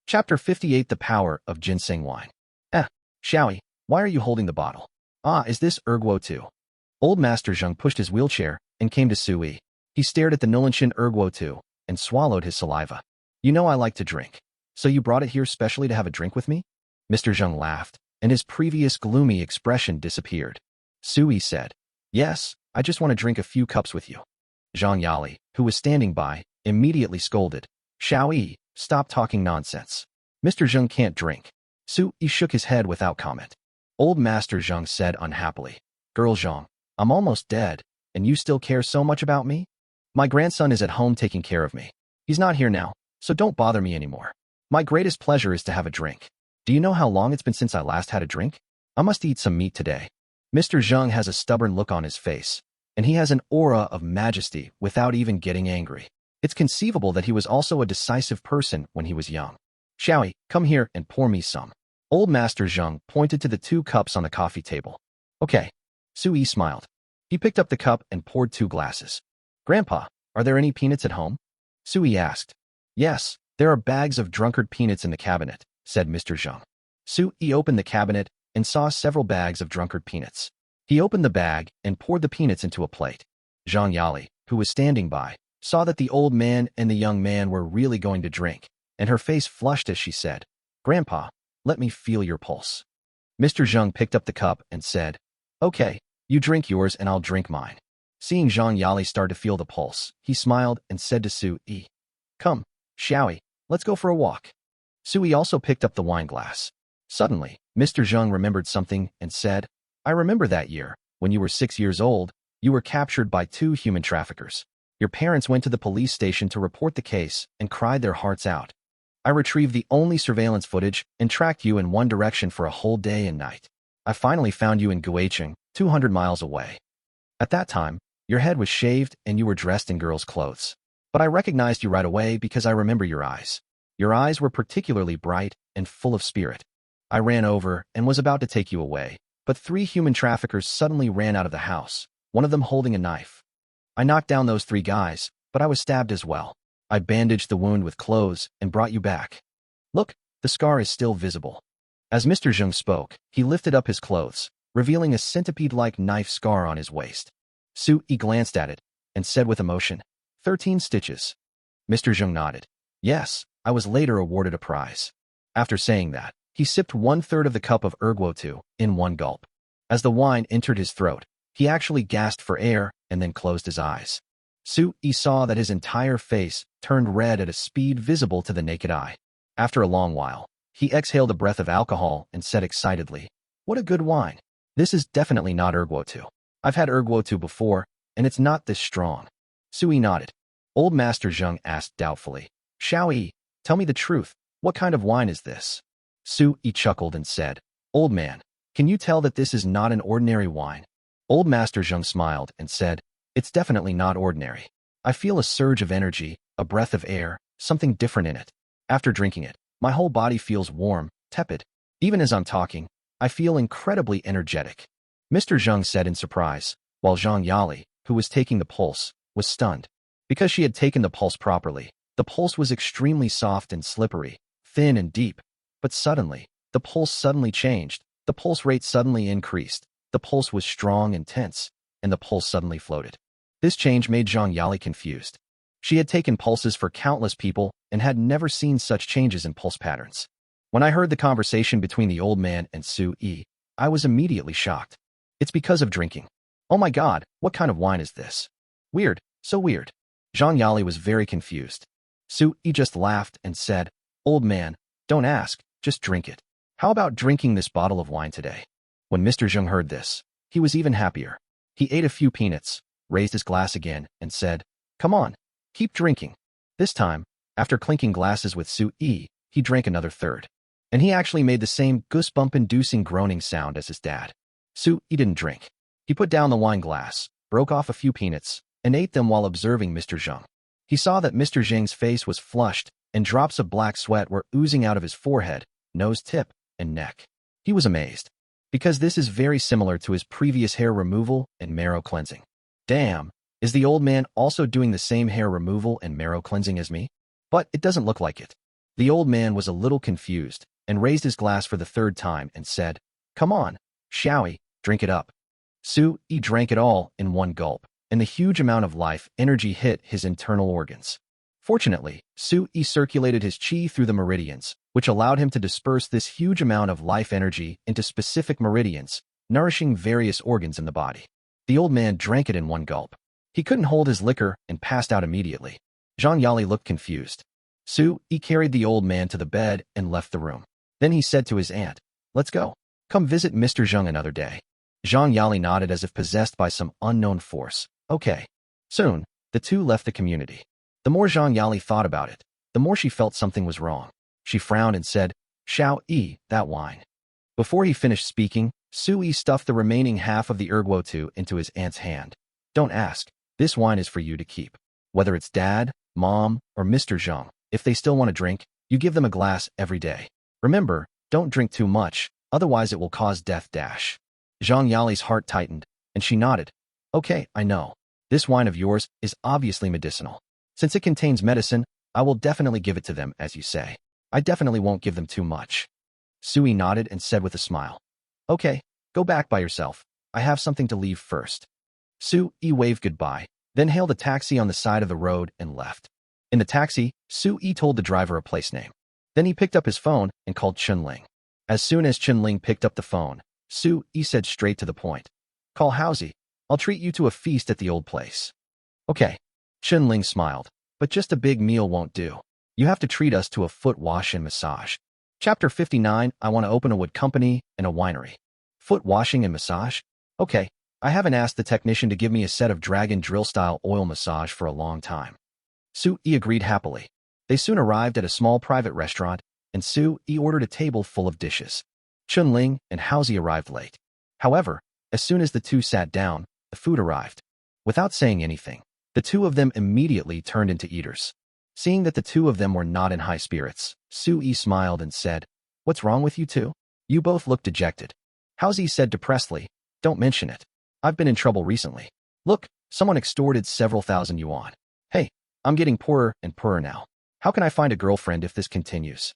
Chapter 58 The Power of Ginseng Wine. Xiaoyi, why are you holding the bottle? Ah, is this Erguo too? Old Master Zheng pushed his wheelchair and came to Sui. He stared at the Nolanshin Erguo too and swallowed his saliva. You know I like to drink. So you brought it here specially to have a drink with me? Mr. Zheng laughed, and his previous gloomy expression disappeared. Sui said, Yes, I just want to drink a few cups with you. Zhang Yali, who was standing by, immediately scolded. Xiaoyi, stop talking nonsense. Mr. Zheng can't drink. Sui shook his head without comment. Old Master Zheng said unhappily, Girl Zhang, I'm almost dead, and you still care so much about me? My grandson is at home taking care of me. He's not here now, so don't bother me anymore. My greatest pleasure is to have a drink. Do you know how long it's been since I last had a drink? I must eat some meat today. Mr. Zheng has a stubborn look on his face, and he has an aura of majesty without even getting angry. It's conceivable that he was also a decisive person when he was young. Xiaoyi, come here and pour me some. Old Master Zheng pointed to the 2 cups on the coffee table. Okay. Sui smiled. He picked up the cup and poured 2 glasses. Grandpa, are there any peanuts at home? Sui asked. Yes, there are bags of drunkard peanuts in the cabinet, said Mr. Zheng. Sui opened the cabinet and saw several bags of drunkard peanuts. He opened the bag and poured the peanuts into a plate. Zhang Yali, who was standing by, saw that the old man and the young man were really going to drink, and her face flushed as she said, Grandpa, let me feel your pulse. Mr. Zheng picked up the cup and said, Okay, you drink yours and I'll drink mine. Seeing Zhang Yali start to feel the pulse, he smiled and said to Sui, Come, Xiaoyi, let's go for a walk. Sui also picked up the wine glass. Suddenly, Mr. Zheng remembered something and said, I remember that year, when you were 6 years old, you were captured by 2 human traffickers. Your parents went to the police station to report the case and cried their hearts out. I retrieved the only surveillance footage and tracked you in one direction for a whole day and night. I finally found you in Guicheng, 200 miles away. At that time, your head was shaved and you were dressed in girls' clothes. But I recognized you right away because I remember your eyes. Your eyes were particularly bright and full of spirit. I ran over and was about to take you away, but 3 human traffickers suddenly ran out of the house, one of them holding a knife. I knocked down those 3 guys, but I was stabbed as well. I bandaged the wound with clothes and brought you back. Look, the scar is still visible. As Mr. Zheng spoke, he lifted up his clothes, revealing a centipede-like knife scar on his waist. Sui glanced at it and said with emotion, 13 stitches. Mr. Zheng nodded. Yes, I was later awarded a prize. After saying that, he sipped 1/3 of the cup of erguo in one gulp. As the wine entered his throat, he actually gasped for air and then closed his eyes. Sui saw that his entire face turned red at a speed visible to the naked eye. After a long while, he exhaled a breath of alcohol and said excitedly, What a good wine. This is definitely not erguo. I've had erguo before, and it's not this strong. Sui nodded. Old Master Zheng asked doubtfully, Xiaoyi, tell me the truth. What kind of wine is this? Sui chuckled and said, Old man, can you tell that this is not an ordinary wine? Old Master Zheng smiled and said, It's definitely not ordinary. I feel a surge of energy, a breath of air, something different in it. After drinking it, my whole body feels warm, tepid. Even as I'm talking, I feel incredibly energetic. Mr. Zheng said in surprise, while Zhang Yali, who was taking the pulse, was stunned. Because she had taken the pulse properly, the pulse was extremely soft and slippery, thin and deep. But suddenly, the pulse suddenly changed, the pulse rate suddenly increased, the pulse was strong and tense, and the pulse suddenly floated. This change made Zhang Yali confused. She had taken pulses for countless people and had never seen such changes in pulse patterns. When I heard the conversation between the old man and Sui, I was immediately shocked. It's because of drinking. Oh my God, what kind of wine is this? Weird, so weird. Zhang Yali was very confused. Sui just laughed and said, Old man, don't ask, just drink it. How about drinking this bottle of wine today? When Mr. Zheng heard this, he was even happier. He ate a few peanuts, raised his glass again, and said, "Come on, keep drinking." This time, after clinking glasses with Su-yi, he drank another third. And he actually made the same goosebump-inducing groaning sound as his dad. Su-yi didn't drink. He put down the wine glass, broke off a few peanuts, and ate them while observing Mr. Zheng. He saw that Mr. Zheng's face was flushed, and drops of black sweat were oozing out of his forehead, nose tip, and neck. He was amazed, because this is very similar to his previous hair removal and marrow cleansing. Damn, is the old man also doing the same hair removal and marrow cleansing as me? But it doesn't look like it. The old man was a little confused, and raised his glass for the third time and said, "Come on, shall we, drink it up." Su-yi drank it all in one gulp, and the huge amount of life energy hit his internal organs. Fortunately, Su-yi circulated his qi through the meridians, which allowed him to disperse this huge amount of life energy into specific meridians, nourishing various organs in the body. The old man drank it in one gulp. He couldn't hold his liquor and passed out immediately. Zhang Yali looked confused. Su-yi carried the old man to the bed and left the room. Then he said to his aunt, "Let's go. Come visit Mr. Zheng another day." Zhang Yali nodded as if possessed by some unknown force. Okay. Soon, the two left the community. The more Zhang Yali thought about it, the more she felt something was wrong. She frowned and said, "Shao-yi, that wine." Before he finished speaking, Su-yi stuffed the remaining half of the erguo into his aunt's hand. "Don't ask. This wine is for you to keep. Whether it's Dad, Mom, or Mr. Zheng, if they still want to drink, you give them a glass every day. Remember, don't drink too much, otherwise it will cause death dash." Zhang Yali's heart tightened, and she nodded. "Okay, I know. This wine of yours is obviously medicinal. Since it contains medicine, I will definitely give it to them, as you say. I definitely won't give them too much." Su-yi nodded and said with a smile, "Okay, go back by yourself. I have something to leave first." Su-yi waved goodbye, then hailed a taxi on the side of the road and left. In the taxi, Su-yi told the driver a place name. Then he picked up his phone and called Chun-Ling. As soon as Chun-Ling picked up the phone, Su-yi said straight to the point, "Call Housie. I'll treat you to a feast at the old place." "Okay." Chun-Ling smiled, "But just a big meal won't do. You have to treat us to a foot wash and massage." Chapter 59, I want to open a wood company and a winery. Foot washing and massage? Okay, I haven't asked the technician to give me a set of dragon drill-style oil massage for a long time. Su-yi agreed happily. They soon arrived at a small private restaurant, and Su-yi ordered a table full of dishes. Chun-Ling and Housie arrived late. However, as soon as the two sat down, the food arrived. Without saying anything, the two of them immediately turned into eaters. Seeing that the two of them were not in high spirits, Su-yi smiled and said, "What's wrong with you two? You both look dejected." Housie said depressedly, "Don't mention it. I've been in trouble recently. Look, someone extorted several thousand yuan. Hey, I'm getting poorer and poorer now. How can I find a girlfriend if this continues?"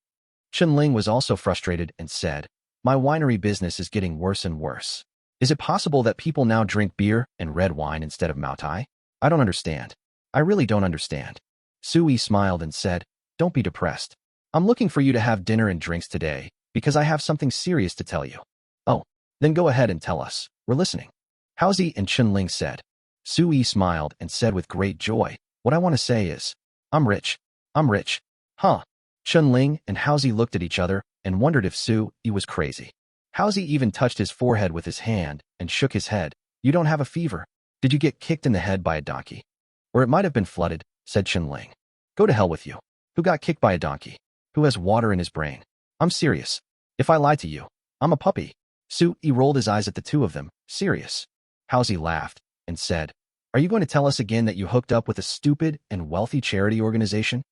Chun-Ling was also frustrated and said, "My winery business is getting worse and worse. Is it possible that people now drink beer and red wine instead of Maotai? I don't understand. I really don't understand." Su-yi smiled and said, "Don't be depressed. I'm looking for you to have dinner and drinks today, because I have something serious to tell you." "Oh, then go ahead and tell us. We're listening." Housie and Chun-Ling said. Su-yi smiled and said with great joy, "What I want to say is, I'm rich. I'm rich." Huh? Chun-Ling and Housie looked at each other and wondered if Su-yi was crazy. Housie even touched his forehead with his hand and shook his head. "You don't have a fever. Did you get kicked in the head by a donkey? Or it might have been flooded," said Chun-Ling. "Go to hell with you. Who got kicked by a donkey? Who has water in his brain? I'm serious. If I lie to you, I'm a puppy." Su-yi rolled his eyes at the two of them. "Serious?" Housie laughed and said, "Are you going to tell us again that you hooked up with a stupid and wealthy charity organization?"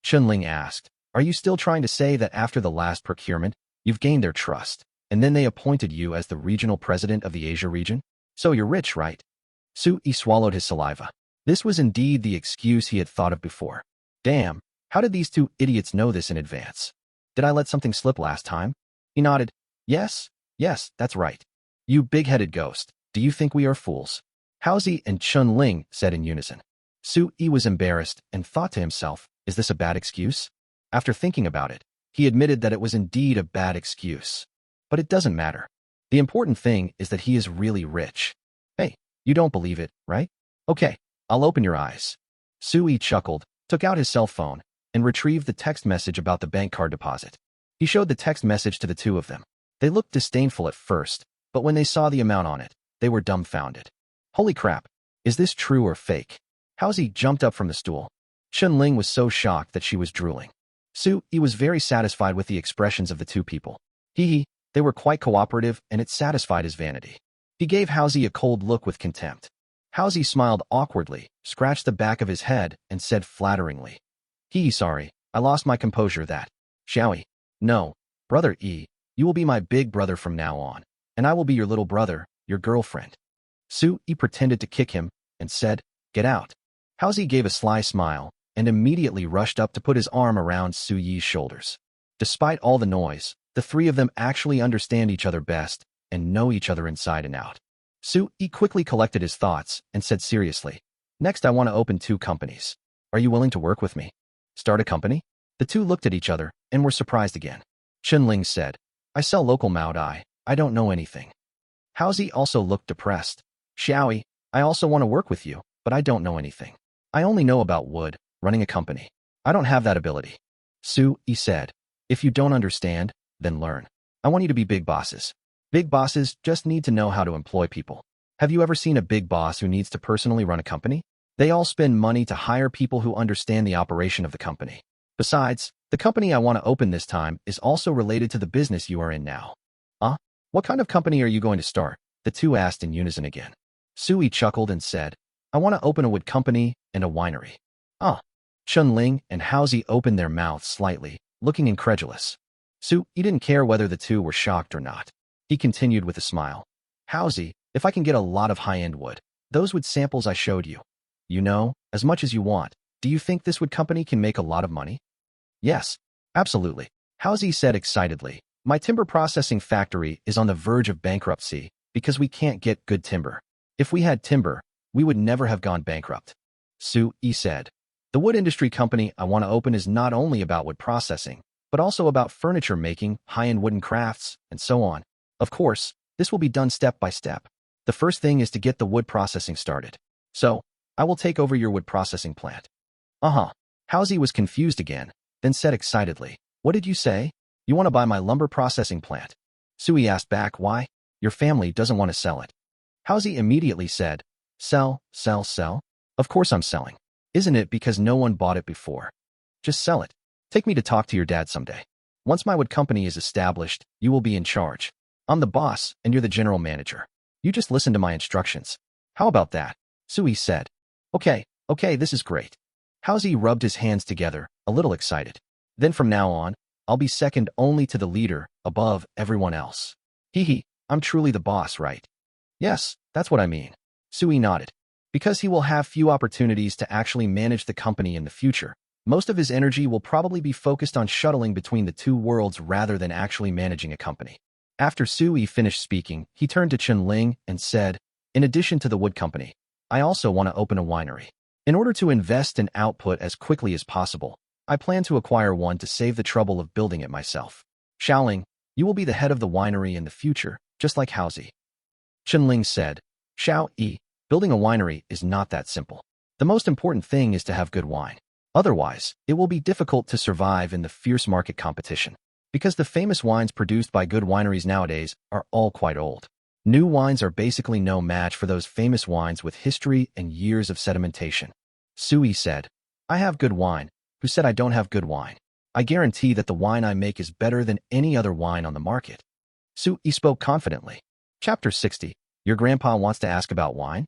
Chun-Ling asked, "Are you still trying to say that after the last procurement, you've gained their trust, and then they appointed you as the regional president of the Asia region? So you're rich, right?" Su-yi swallowed his saliva. This was indeed the excuse he had thought of before. Damn, how did these two idiots know this in advance? Did I let something slip last time? He nodded. Yes, that's right. You big-headed ghost, do you think we are fools? Housie and Chun-Ling said in unison. Su-yi was embarrassed and thought to himself, is this a bad excuse? After thinking about it, he admitted that it was indeed a bad excuse. But it doesn't matter. The important thing is that he is really rich. Hey, you don't believe it, right? Okay, I'll open your eyes. Su-yi chuckled, took out his cell phone, and retrieved the text message about the bank card deposit. He showed the text message to the two of them. They looked disdainful at first, but when they saw the amount on it, they were dumbfounded. Holy crap. Is this true or fake? Haozi jumped up from the stool. Chun-Ling was so shocked that she was drooling. Su-Yi was very satisfied with the expressions of the two people. They were quite cooperative, and it satisfied his vanity. He gave Haozi a cold look with contempt. Haozi smiled awkwardly, scratched the back of his head, and said flatteringly, Sorry, I lost my composure that. Xiaoyi. No, brother E, you will be my big brother from now on, and I will be your little brother, your girlfriend. Su-Yi pretended to kick him, and said, Get out. Haozi gave a sly smile, and immediately rushed up to put his arm around Su-Yi's shoulders. Despite all the noise, the three of them actually understand each other best, and know each other inside and out. Su-Yi quickly collected his thoughts, and said seriously, Next I want to open 2 companies. Are you willing to work with me? Start a company? The two looked at each other, and were surprised again. Chun-Ling said, I sell local Mao Dai, I don't know anything. Haozi also looked depressed. Xiaoyi, I also want to work with you, but I don't know anything. I only know about wood, running a company. I don't have that ability. Su-Yi said, If you don't understand, then learn. I want you to be big bosses. Big bosses just need to know how to employ people. Have you ever seen a big boss who needs to personally run a company? They all spend money to hire people who understand the operation of the company. Besides, the company I want to open this time is also related to the business you are in now. What kind of company are you going to start? The two asked in unison again. Su-Yi chuckled and said, I want to open a wood company and a winery. Chun-Ling and Haozi opened their mouths slightly, looking incredulous. Su-Yi didn't care whether the two were shocked or not. He continued with a smile. Haozi, if I can get a lot of high-end wood, those wood samples I showed you, as much as you want, do you think this wood company can make a lot of money? Yes, absolutely. Haozi said excitedly, My timber processing factory is on the verge of bankruptcy because we can't get good timber. If we had timber, we would never have gone bankrupt. Su-Yi said, The wood industry company I want to open is not only about wood processing, but also about furniture making, high-end wooden crafts, and so on. Of course, this will be done step by step. The first thing is to get the wood processing started. So, I will take over your wood processing plant. Haozi was confused again, then said excitedly, What did you say? You want to buy my lumber processing plant? Su-Yi asked back why. Your family doesn't want to sell it. Haozi immediately said, Sell? Of course I'm selling. Isn't it because no one bought it before? Just sell it. Take me to talk to your dad someday. Once my wood company is established, you will be in charge. I'm the boss, and you're the general manager. You just listen to my instructions. How about that? Su-Yi said. Okay, this is great. Haozi rubbed his hands together, a little excited. Then from now on, I'll be second only to the leader, above everyone else. I'm truly the boss, right? Yes, that's what I mean. Su-Yi nodded. Because he will have few opportunities to actually manage the company in the future, most of his energy will probably be focused on shuttling between the two worlds rather than actually managing a company. After Su-Yi finished speaking, he turned to Chun-Ling and said, In addition to the wood company, I also want to open a winery. In order to invest in output as quickly as possible, I plan to acquire one to save the trouble of building it myself. Xiaoling, you will be the head of the winery in the future, just like Haozi. Chun-Ling said, Xiao-Yi, building a winery is not that simple. The most important thing is to have good wine. Otherwise, it will be difficult to survive in the fierce market competition. Because the famous wines produced by good wineries nowadays are all quite old. New wines are basically no match for those famous wines with history and years of sedimentation. Su-Yi said, I have good wine. Who said I don't have good wine? I guarantee that the wine I make is better than any other wine on the market. Su-Yi spoke confidently. Chapter 60. Your grandpa wants to ask about wine?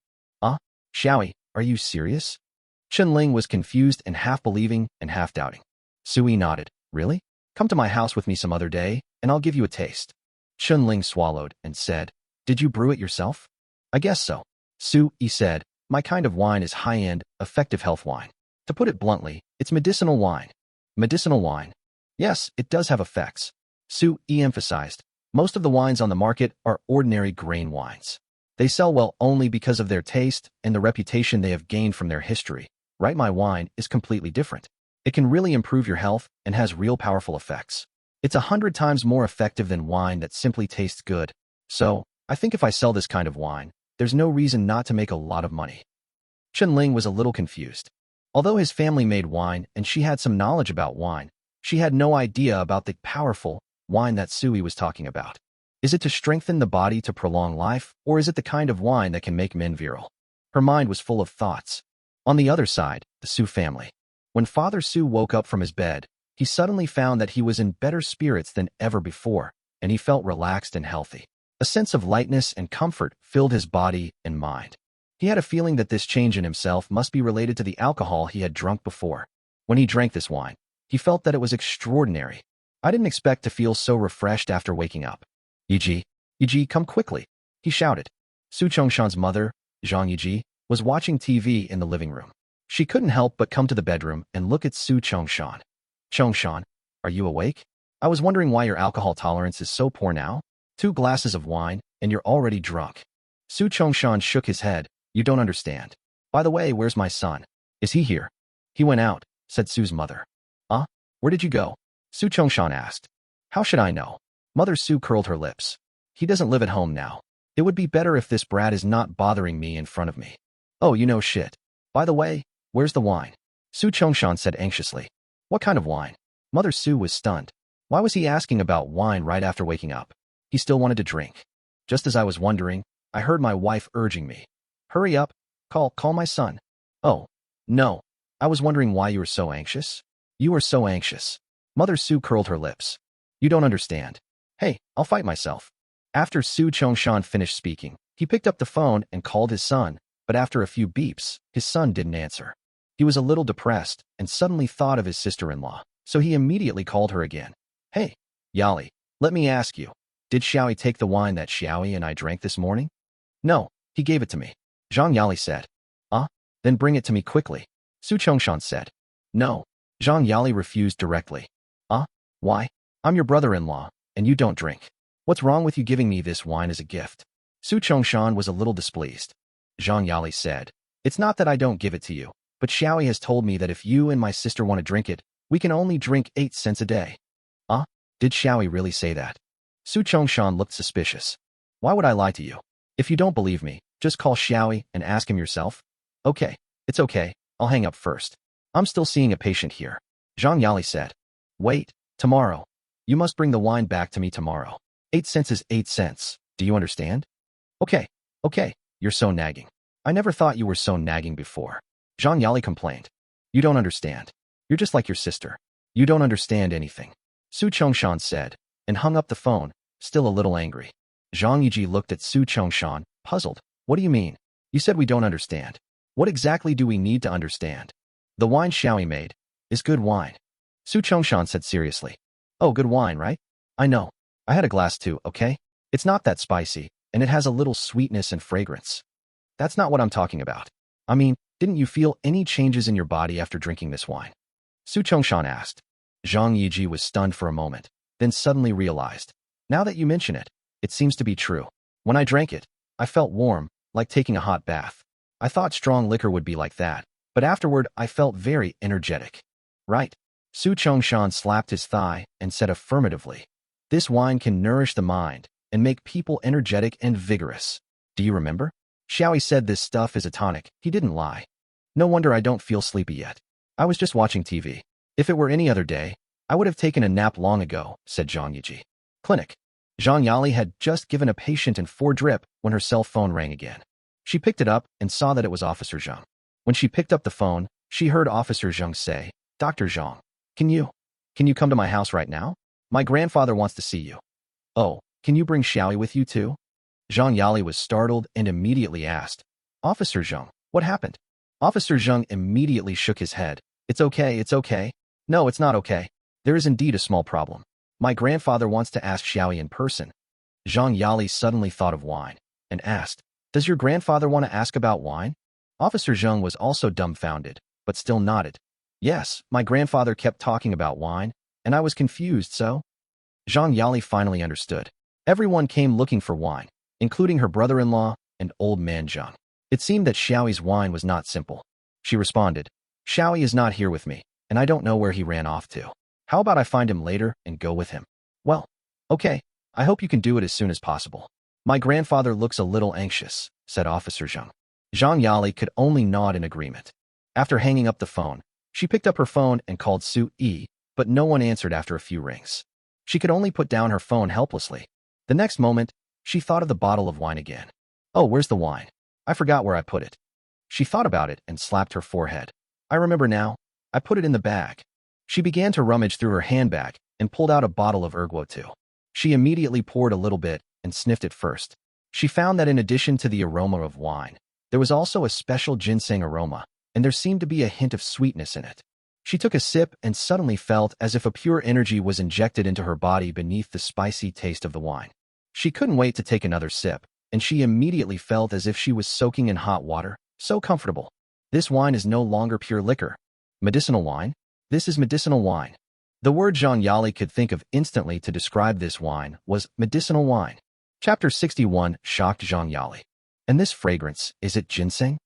Xiaoyi, are you serious? Chun-Ling was confused and half believing and half doubting. Su-Yi nodded. Really? Come to my house with me some other day, and I'll give you a taste. Chun-Ling swallowed and said, Did you brew it yourself? I guess so. Su-Yi said, My kind of wine is high-end, effective health wine. To put it bluntly, it's medicinal wine. Medicinal wine. Yes, it does have effects. Su-Yi emphasized. Most of the wines on the market are ordinary grain wines. They sell well only because of their taste and the reputation they have gained from their history. Right, my wine is completely different. It can really improve your health and has real powerful effects. It's 100 times more effective than wine that simply tastes good. So, I think if I sell this kind of wine, there's no reason not to make a lot of money. Chun-Ling was a little confused. Although his family made wine and she had some knowledge about wine, she had no idea about the powerful wine that Su-Yi was talking about. Is it to strengthen the body to prolong life, or is it the kind of wine that can make men virile? Her mind was full of thoughts. On the other side, the Su family. When Father Su woke up from his bed, he suddenly found that he was in better spirits than ever before, and he felt relaxed and healthy. A sense of lightness and comfort filled his body and mind. He had a feeling that this change in himself must be related to the alcohol he had drunk before. When he drank this wine, he felt that it was extraordinary. I didn't expect to feel so refreshed after waking up. Yiji, come quickly, he shouted. Su Chongshan's mother, Zhang Yiji, was watching TV in the living room. She couldn't help but come to the bedroom and look at Su Chongshan. Chongshan, are you awake? I was wondering why your alcohol tolerance is so poor now. 2 glasses of wine, and you're already drunk. Su Chongshan shook his head. You don't understand. By the way, where's my son? Is he here? He went out, said Su's mother. Where did you go? Su Chongshan asked. How should I know? Mother Su curled her lips. He doesn't live at home now. It would be better if this brat is not bothering me in front of me. Oh, you know shit. By the way, where's the wine? Su Chongshan said anxiously. What kind of wine? Mother Su was stunned. Why was he asking about wine right after waking up? He still wanted to drink. Just as I was wondering, I heard my wife urging me. Hurry up, call my son. Oh, no. I was wondering why you were so anxious. You were so anxious. Mother Su curled her lips. You don't understand. Hey, I'll fight myself. After Su Chongshan finished speaking, he picked up the phone and called his son, but after a few beeps, his son didn't answer. He was a little depressed and suddenly thought of his sister-in-law, so he immediately called her again. Hey, Yali, let me ask you, did Xiaoyi take the wine that Xiaoyi and I drank this morning? No, he gave it to me. Zhang Yali said. Then bring it to me quickly. Su Chongshan said. No. Zhang Yali refused directly. Why? I'm your brother-in-law, and you don't drink. What's wrong with you giving me this wine as a gift? Su Chongshan was a little displeased. Zhang Yali said. It's not that I don't give it to you, but Xiaoyi has told me that if you and my sister want to drink it, we can only drink 8 cents a day. Did Xiaoyi really say that? Su Chongshan looked suspicious. Why would I lie to you? If you don't believe me, just call Xiaoyi and ask him yourself. Okay, it's okay, I'll hang up first. I'm still seeing a patient here. Zhang Yali said. Wait, tomorrow. You must bring the wine back to me tomorrow. 8 cents is 8 cents, do you understand? Okay, you're so nagging. I never thought you were so nagging before. Zhang Yali complained. You don't understand. You're just like your sister. You don't understand anything. Su Chongshan said, and hung up the phone, still a little angry. Zhang Yiji looked at Su Chongshan, puzzled. What do you mean? You said we don't understand. What exactly do we need to understand? The wine Xiaoyi made is good wine. Su Chongshan said seriously. Oh, good wine, right? I know. I had a glass too, okay? It's not that spicy, and it has a little sweetness and fragrance. That's not what I'm talking about. I mean, didn't you feel any changes in your body after drinking this wine? Su Chongshan asked. Zhang Yiji was stunned for a moment, then suddenly realized. Now that you mention it, it seems to be true. When I drank it, I felt warm, like taking a hot bath. I thought strong liquor would be like that, but afterward I felt very energetic. Right. Su Chongshan slapped his thigh and said affirmatively. This wine can nourish the mind and make people energetic and vigorous. Do you remember? Xiaoyi said this stuff is a tonic. He didn't lie. No wonder I don't feel sleepy yet. I was just watching TV. If it were any other day, I would have taken a nap long ago, said Zhang Yiji. Clinic. Zhang Yali had just given a patient in 4 drip when her cell phone rang again. She picked it up and saw that it was Officer Zhang. When she picked up the phone, she heard Officer Zhang say, Dr. Zhang, can you come to my house right now? My grandfather wants to see you. Oh, can you bring Xiaoyi with you too? Zhang Yali was startled and immediately asked, Officer Zhang, what happened? Officer Zhang immediately shook his head. It's okay. No, it's not okay. There is indeed a small problem. My grandfather wants to ask Xiaoyi in person. Zhang Yali suddenly thought of wine and asked, Does your grandfather want to ask about wine? Officer Zhang was also dumbfounded, but still nodded. Yes, my grandfather kept talking about wine, and I was confused, so? Zhang Yali finally understood. Everyone came looking for wine, including her brother-in-law and old man Zhang. It seemed that Xiaoyi's wine was not simple. She responded, Xiaoyi is not here with me, and I don't know where he ran off to. How about I find him later and go with him? Well, okay, I hope you can do it as soon as possible. My grandfather looks a little anxious, said Officer Zhang. Zhang Yali could only nod in agreement. After hanging up the phone, she picked up her phone and called Su Yi, but no one answered after a few rings. She could only put down her phone helplessly. The next moment, she thought of the bottle of wine again. Oh, where's the wine? I forgot where I put it. She thought about it and slapped her forehead. I remember now. I put it in the bag. She began to rummage through her handbag and pulled out a bottle of erguo too. She immediately poured a little bit and sniffed it first. She found that in addition to the aroma of wine, there was also a special ginseng aroma, and there seemed to be a hint of sweetness in it. She took a sip and suddenly felt as if a pure energy was injected into her body beneath the spicy taste of the wine. She couldn't wait to take another sip, and she immediately felt as if she was soaking in hot water, so comfortable. This wine is no longer pure liquor. Medicinal wine? This is medicinal wine. The word Zhang Yali could think of instantly to describe this wine was medicinal wine. Chapter 61 shocked Zhang Yali. And this fragrance, is it ginseng?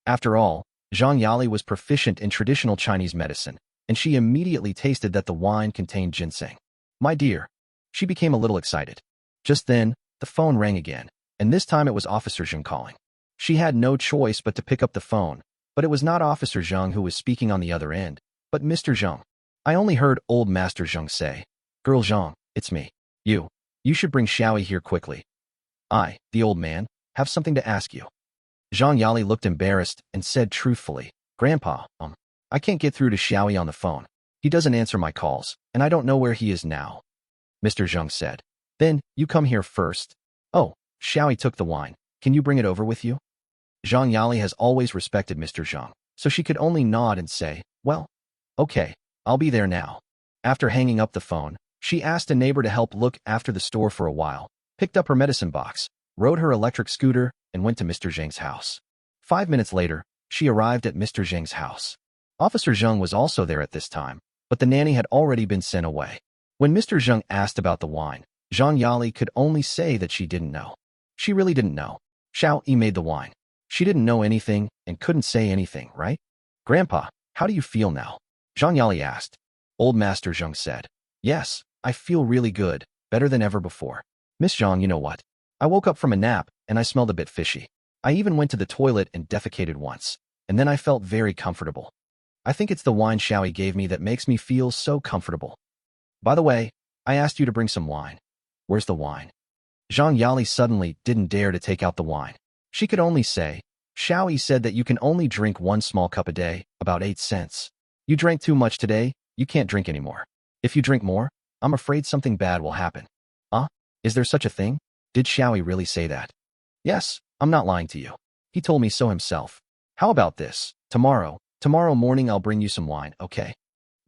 After all, Zhang Yali was proficient in traditional Chinese medicine, and she immediately tasted that the wine contained ginseng. My dear. She became a little excited. Just then, the phone rang again, and this time it was Officer Zhang calling. She had no choice but to pick up the phone, but it was not Officer Zhang who was speaking on the other end, but Mr. Zhang. I only heard old Master Zhang say, Girl Zhang, it's me. You should bring Xiaoyi here quickly. I, the old man, have something to ask you. Zhang Yali looked embarrassed and said truthfully, Grandpa, I can't get through to Xiaoyi on the phone. He doesn't answer my calls, and I don't know where he is now. Mr. Zhang said. Then, you come here first. Oh, Xiaoyi took the wine. Can you bring it over with you? Zhang Yali has always respected Mr. Zhang, so she could only nod and say, well, okay, I'll be there now. After hanging up the phone, she asked a neighbor to help look after the store for a while, picked up her medicine box, rode her electric scooter, and went to Mr. Zhang's house. 5 minutes later, she arrived at Mr. Zhang's house. Officer Zhang was also there at this time, but the nanny had already been sent away. When Mr. Zhang asked about the wine, Zhang Yali could only say that she didn't know. She really didn't know. Xiao Yi made the wine. She didn't know anything and couldn't say anything, right? Grandpa, how do you feel now? Zhang Yali asked. Old Master Zhang said. Yes, I feel really good, better than ever before. Miss Zhang, you know what? I woke up from a nap, and I smelled a bit fishy. I even went to the toilet and defecated once, and then I felt very comfortable. I think it's the wine Xiaoyi gave me that makes me feel so comfortable. By the way, I asked you to bring some wine. Where's the wine? Zhang Yali suddenly didn't dare to take out the wine. She could only say, Xiaoyi said that you can only drink 1 small cup a day, about 8 cents. You drank too much today, you can't drink anymore. If you drink more, I'm afraid something bad will happen. Is there such a thing? Did Xiaoyi really say that? Yes, I'm not lying to you. He told me so himself. How about this? Tomorrow morning I'll bring you some wine, okay?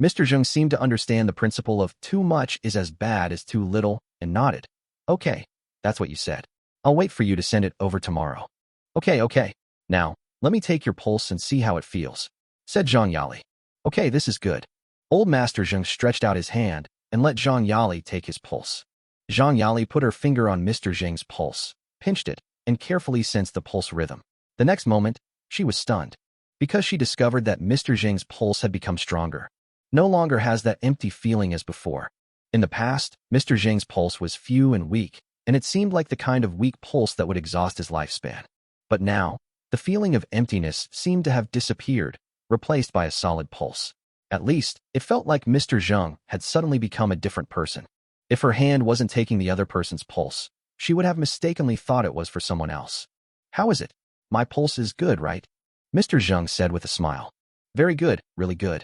Mr. Zhang seemed to understand the principle of too much is as bad as too little and nodded. Okay, that's what you said. I'll wait for you to send it over tomorrow. Okay. Now, let me take your pulse and see how it feels, said Zhang Yali. Okay, this is good. Old Master Zhang stretched out his hand and let Zhang Yali take his pulse. Zhang Yali put her finger on Mr. Zhang's pulse, pinched it, and carefully sensed the pulse rhythm. The next moment, she was stunned, because she discovered that Mr. Zhang's pulse had become stronger. No longer has that empty feeling as before. In the past, Mr. Zhang's pulse was few and weak, and it seemed like the kind of weak pulse that would exhaust his lifespan. But now, the feeling of emptiness seemed to have disappeared, replaced by a solid pulse. At least, it felt like Mr. Zhang had suddenly become a different person. If her hand wasn't taking the other person's pulse, she would have mistakenly thought it was for someone else. How is it? My pulse is good, right? Mr. Zhang said with a smile. Very good, really good.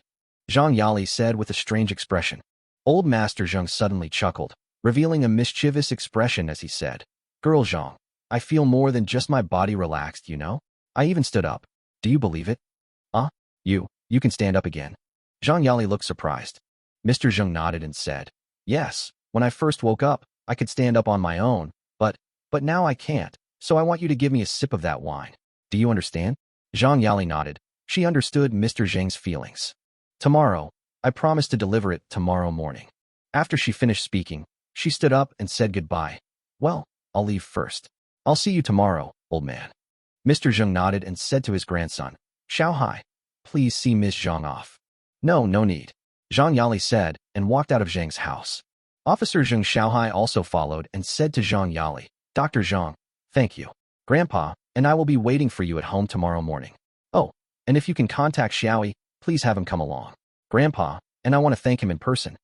Zhang Yali said with a strange expression. Old Master Zhang suddenly chuckled, revealing a mischievous expression as he said, Girl Zhang, I feel more than just my body relaxed, you know? I even stood up. Do you believe it? You can stand up again. Zhang Yali looked surprised. Mr. Zhang nodded and said, Yes, when I first woke up, I could stand up on my own, but now I can't, so I want you to give me a sip of that wine. Do you understand? Zhang Yali nodded. She understood Mr. Zhang's feelings. Tomorrow, I promise to deliver it tomorrow morning. After she finished speaking, she stood up and said goodbye. Well, I'll leave first. I'll see you tomorrow, old man. Mr. Zhang nodded and said to his grandson, Xiao Hai, please see Miss Zhang off. No need. Zhang Yali said and walked out of Zhang's house. Officer Zhang Xiaohai also followed and said to Zhang Yali, Dr. Zhang, thank you. Grandpa, and I will be waiting for you at home tomorrow morning. Oh, and if you can contact Xiaoyi, please have him come along. Grandpa, and I want to thank him in person.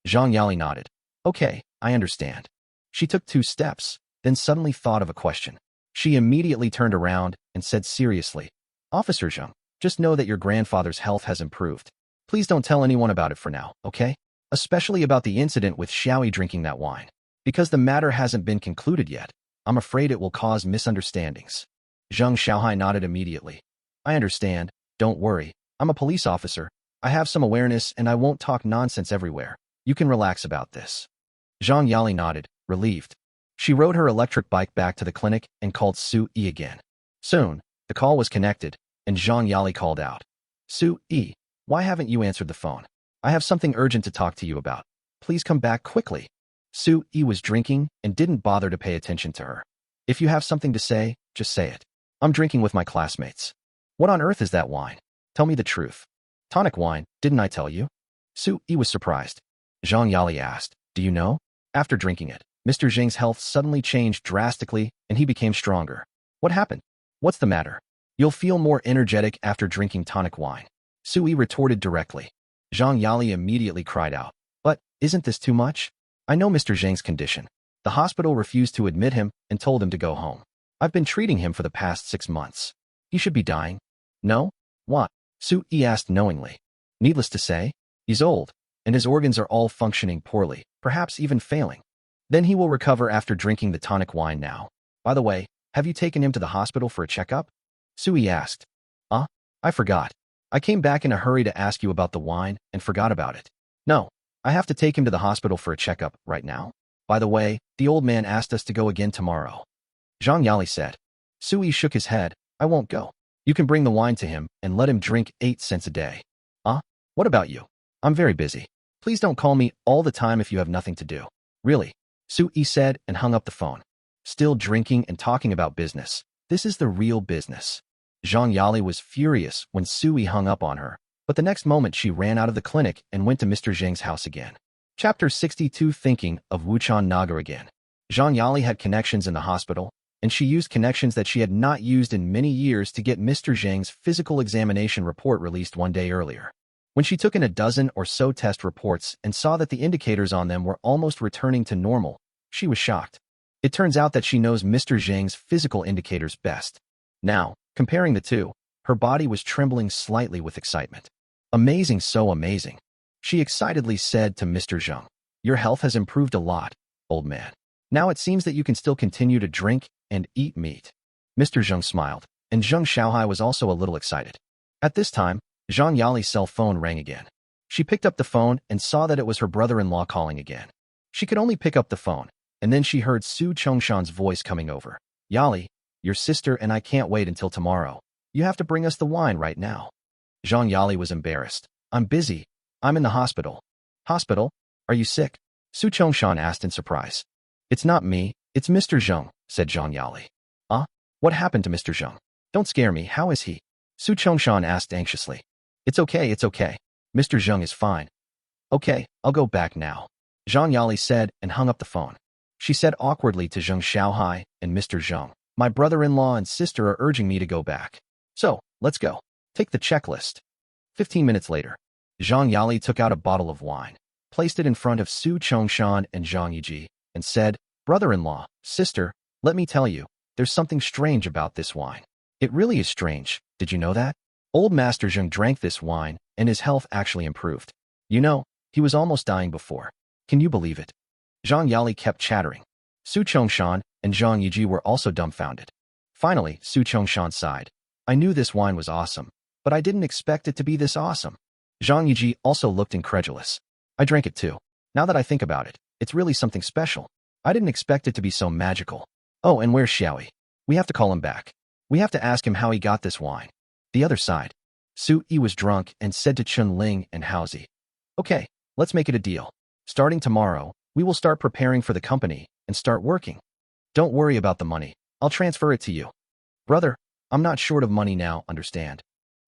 Zhang Yali nodded. Okay, I understand. She took 2 steps, then suddenly thought of a question. She immediately turned around and said seriously, Officer Zhang, just know that your grandfather's health has improved. Please don't tell anyone about it for now, okay? Especially about the incident with Xiaoyi drinking that wine. Because the matter hasn't been concluded yet, I'm afraid it will cause misunderstandings. Zhang Xiaohai nodded immediately. I understand, don't worry, I'm a police officer. I have some awareness and I won't talk nonsense everywhere. You can relax about this. Zhang Yali nodded, relieved. She rode her electric bike back to the clinic and called Su Yi again. Soon, the call was connected, and Zhang Yali called out. Su Yi, why haven't you answered the phone? I have something urgent to talk to you about. Please come back quickly. Su Yi was drinking and didn't bother to pay attention to her. If you have something to say, just say it. I'm drinking with my classmates. What on earth is that wine? Tell me the truth. Tonic wine, didn't I tell you? Su Yi was surprised. Zhang Yali asked, do you know? After drinking it, Mr. Zheng's health suddenly changed drastically and he became stronger. What happened? What's the matter? You'll feel more energetic after drinking tonic wine. Su Yi retorted directly. Zhang Yali immediately cried out, but isn't this too much? I know Mr. Zheng's condition. The hospital refused to admit him and told him to go home. I've been treating him for the past 6 months. He should be dying. No? What? Su Yi asked knowingly. Needless to say, he's old, and his organs are all functioning poorly, perhaps even failing. Then he will recover after drinking the tonic wine now. By the way, have you taken him to the hospital for a checkup? Su Yi asked. I forgot. I came back in a hurry to ask you about the wine and forgot about it. No, I have to take him to the hospital for a checkup right now. By the way, the old man asked us to go again tomorrow. Zhang Yali said. Su Yi shook his head. I won't go. You can bring the wine to him and let him drink 8 cents a day. What about you? I'm very busy. Please don't call me all the time if you have nothing to do. Really? Su Yi said and hung up the phone. Still drinking and talking about business. This is the real business. Zhang Yali was furious when Su Yi hung up on her, but the next moment she ran out of the clinic and went to Mr. Zheng's house again. Chapter 62 Thinking of Wuchan Naga again. Zhang Yali had connections in the hospital, and she used connections that she had not used in many years to get Mr. Zheng's physical examination report released one day earlier. When she took in a dozen or so test reports and saw that the indicators on them were almost returning to normal, she was shocked. It turns out that she knows Mr. Zheng's physical indicators best. Now, comparing the two, her body was trembling slightly with excitement. Amazing, so amazing. She excitedly said to Mr. Zheng, your health has improved a lot, old man. Now it seems that you can still continue to drink and eat meat. Mr. Zheng smiled, and Zheng Xiaohai was also a little excited. At this time, Zhang Yali's cell phone rang again. She picked up the phone and saw that it was her brother-in-law calling again. She could only pick up the phone, and then she heard Su Chongshan's voice coming over. Yali, your sister and I can't wait until tomorrow. You have to bring us the wine right now. Zhang Yali was embarrassed. I'm busy. I'm in the hospital. Hospital? Are you sick? Su Chongshan asked in surprise. It's not me, it's Mr. Zheng, said Zhang Yali. What happened to Mr. Zheng? Don't scare me, how is he? Su Chongshan asked anxiously. It's okay. Mr. Zheng is fine. Okay, I'll go back now. Zhang Yali said and hung up the phone. She said awkwardly to Zheng Xiaohai and Mr. Zheng, my brother-in-law and sister are urging me to go back. So, let's go. Take the checklist. 15 minutes later, Zhang Yali took out a bottle of wine, placed it in front of Su Chongshan and Zhang Yiji, and said, brother-in-law, sister, let me tell you, there's something strange about this wine. It really is strange, did you know that? Old Master Zheng drank this wine, and his health actually improved. You know, he was almost dying before. Can you believe it? Zhang Yali kept chattering. Su Chongshan and Zhang Yiji were also dumbfounded. Finally, Su Chongshan sighed. I knew this wine was awesome, but I didn't expect it to be this awesome. Zhang Yiji also looked incredulous. I drank it too. Now that I think about it, it's really something special. I didn't expect it to be so magical. Oh, and where's Xiaoyi? We have to call him back. We have to ask him how he got this wine. The other side. Su Yi was drunk and said to Chun Ling and Haozi, okay, let's make it a deal. Starting tomorrow, we will start preparing for the company and start working. Don't worry about the money. I'll transfer it to you. Brother, I'm not short of money now, understand?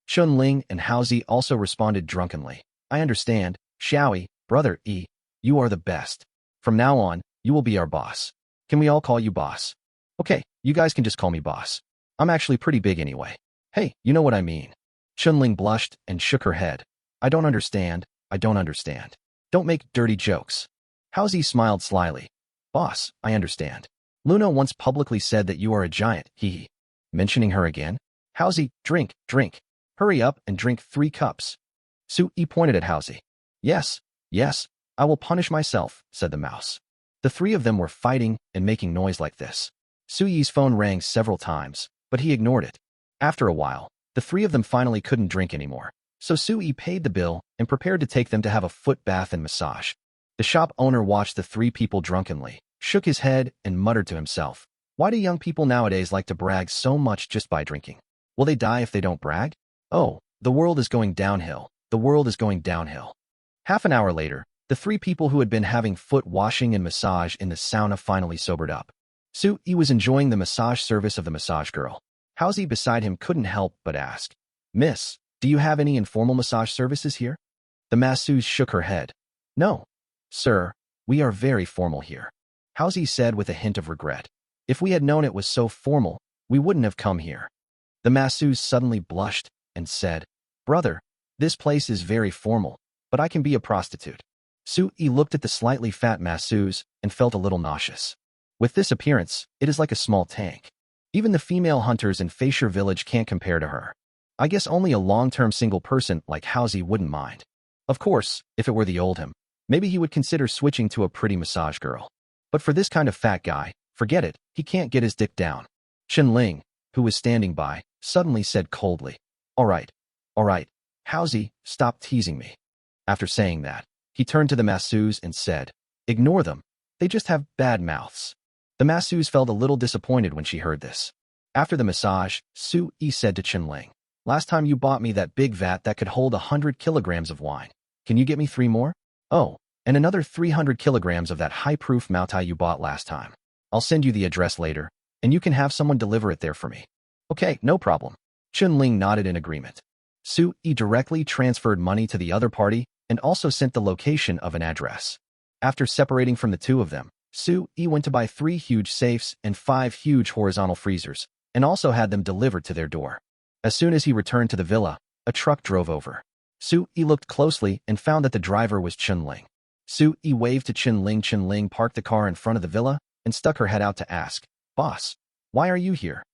Chun Ling and Haozi also responded drunkenly. I understand, Xiaoyi, brother Yi, you are the best. From now on, you will be our boss. Can we all call you boss? Okay, you guys can just call me boss. I'm actually pretty big anyway. Hey, you know what I mean. Chun Ling blushed and shook her head. I don't understand. Don't make dirty jokes. Haozi smiled slyly. Boss, I understand. Luna once publicly said that you are a giant, hee. Mentioning her again? Housie, drink, drink. Hurry up and drink 3 cups. Sui pointed at Housie. Yes, yes, I will punish myself, said the mouse. The 3 of them were fighting and making noise like this. Sui's phone rang several times, but he ignored it. After a while, the 3 of them finally couldn't drink anymore. So Sui paid the bill and prepared to take them to have a foot bath and massage. The shop owner watched the 3 people drunkenly, shook his head, and muttered to himself, why do young people nowadays like to brag so much just by drinking? Will they die if they don't brag? Oh, the world is going downhill. The world is going downhill. Half an hour later, the 3 people who had been having foot washing and massage in the sauna finally sobered up. Sui was enjoying the massage service of the massage girl. Housie beside him couldn't help but ask, Miss, do you have any informal massage services here? The masseuse shook her head. No, sir, we are very formal here. Housie said with a hint of regret. If we had known it was so formal, we wouldn't have come here. The masseuse suddenly blushed and said, Brother, this place is very formal, but I can be a prostitute. Sui looked at the slightly fat masseuse and felt a little nauseous. With this appearance, it is like a small tank. Even the female hunters in Facier village can't compare to her. I guess only a long-term single person like Housie wouldn't mind. Of course, if it were the old him, maybe he would consider switching to a pretty massage girl. But for this kind of fat guy, forget it, he can't get his dick down. Chen Ling, who was standing by, suddenly said coldly, all right, Housie, stop teasing me. After saying that, he turned to the masseuse and said, ignore them, they just have bad mouths. The masseuse felt a little disappointed when she heard this. After the massage, Sui said to Chen Ling, last time you bought me that big vat that could hold 100 kilograms of wine. Can you get me 3 more? Oh, and another 300 kilograms of that high-proof Moutai you bought last time. I'll send you the address later, and you can have someone deliver it there for me. Okay, no problem. Chen Ling nodded in agreement. Sui directly transferred money to the other party and also sent the location of an address. After separating from the 2 of them, Sui went to buy 3 huge safes and 5 huge horizontal freezers, and also had them delivered to their door. As soon as he returned to the villa, a truck drove over. Sui looked closely and found that the driver was Chen Ling. Sui waved to Chen Ling. Chen Ling parked the car in front of the villa and stuck her head out to ask, Boss, why are you here?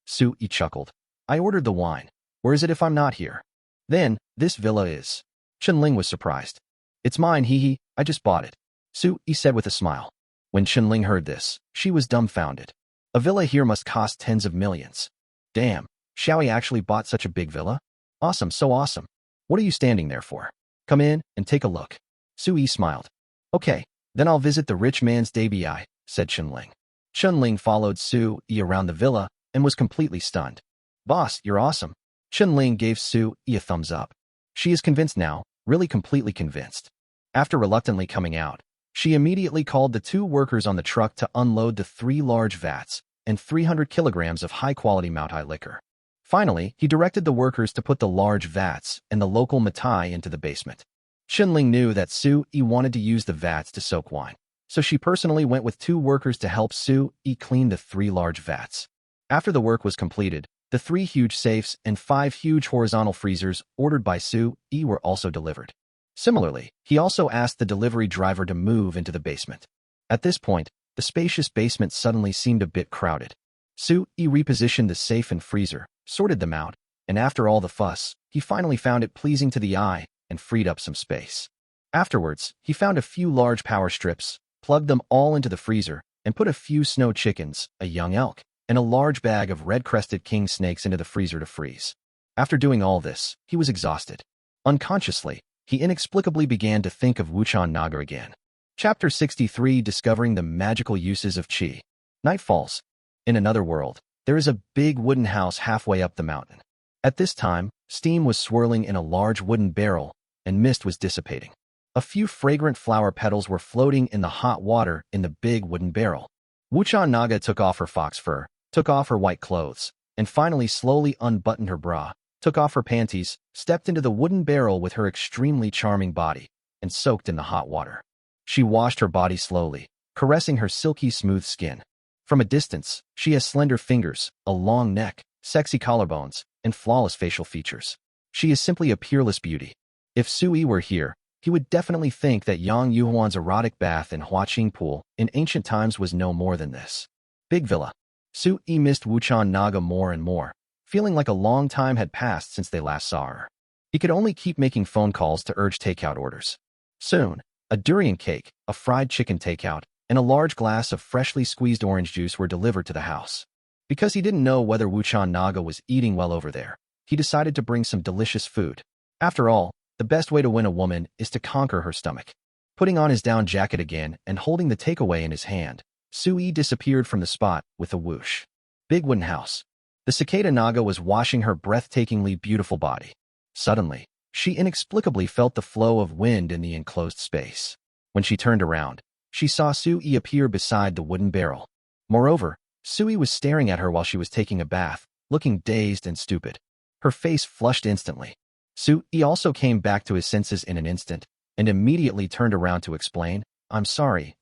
Sui chuckled. I ordered the wine. Where is it if I'm not here? Then, this villa is. Chen Ling was surprised. It's mine, hee, I just bought it. Sui said with a smile. When Chen Ling heard this, she was dumbfounded. A villa here must cost tens of millions. Damn, Xiaoyi actually bought such a big villa? Awesome, so awesome. What are you standing there for? Come in and take a look. Sui smiled. Okay, then I'll visit the rich man's debut, said Chen Ling. Chen Ling followed Sui around the villa and was completely stunned. Boss, you're awesome. Chen Ling gave Sui a thumbs up. She is convinced now, really completely convinced. After reluctantly coming out, she immediately called the 2 workers on the truck to unload the 3 large vats and 300 kilograms of high-quality Moutai liquor. Finally, he directed the workers to put the large vats and the local Moutai into the basement. Chen Ling knew that Sui wanted to use the vats to soak wine, so she personally went with 2 workers to help Sui clean the 3 large vats. After the work was completed, the 3 huge safes and 5 huge horizontal freezers ordered by Sui were also delivered. Similarly, he also asked the delivery driver to move into the basement. At this point, the spacious basement suddenly seemed a bit crowded. Sui repositioned the safe and freezer, sorted them out, and after all the fuss, he finally found it pleasing to the eye and freed up some space. Afterwards, he found a few large power strips, plugged them all into the freezer, and put a few snow chickens, a young elk, and a large bag of red-crested king snakes into the freezer to freeze. After doing all this, he was exhausted. Unconsciously, he inexplicably began to think of Wuchan Naga again. Chapter 63, Discovering the Magical Uses of Qi. Night falls. In another world, there is a big wooden house halfway up the mountain. At this time, steam was swirling in a large wooden barrel, and mist was dissipating. A few fragrant flower petals were floating in the hot water in the big wooden barrel. Wuchan Naga took off her fox fur, took off her white clothes, and finally slowly unbuttoned her bra, took off her panties, stepped into the wooden barrel with her extremely charming body, and soaked in the hot water. She washed her body slowly, caressing her silky smooth skin. From a distance, she has slender fingers, a long neck, sexy collarbones, and flawless facial features. She is simply a peerless beauty. If Sui were here, he would definitely think that Yang Yuhuan's erotic bath in Huaqing Pool in ancient times was no more than this. Big Villa. Su Yi missed Wuchan Naga more and more, feeling like a long time had passed since they last saw her. He could only keep making phone calls to urge takeout orders. Soon, a durian cake, a fried chicken takeout, and a large glass of freshly squeezed orange juice were delivered to the house. Because he didn't know whether Wuchan Naga was eating well over there, he decided to bring some delicious food. After all, the best way to win a woman is to conquer her stomach. Putting on his down jacket again and holding the takeaway in his hand, Su Yi disappeared from the spot with a whoosh. Big wooden house. The cicada Naga was washing her breathtakingly beautiful body. Suddenly, she inexplicably felt the flow of wind in the enclosed space. When she turned around, she saw Su Yi appear beside the wooden barrel. Moreover, Su Yi was staring at her while she was taking a bath, looking dazed and stupid. Her face flushed instantly. Su Yi also came back to his senses in an instant, and immediately turned around to explain, I'm sorry.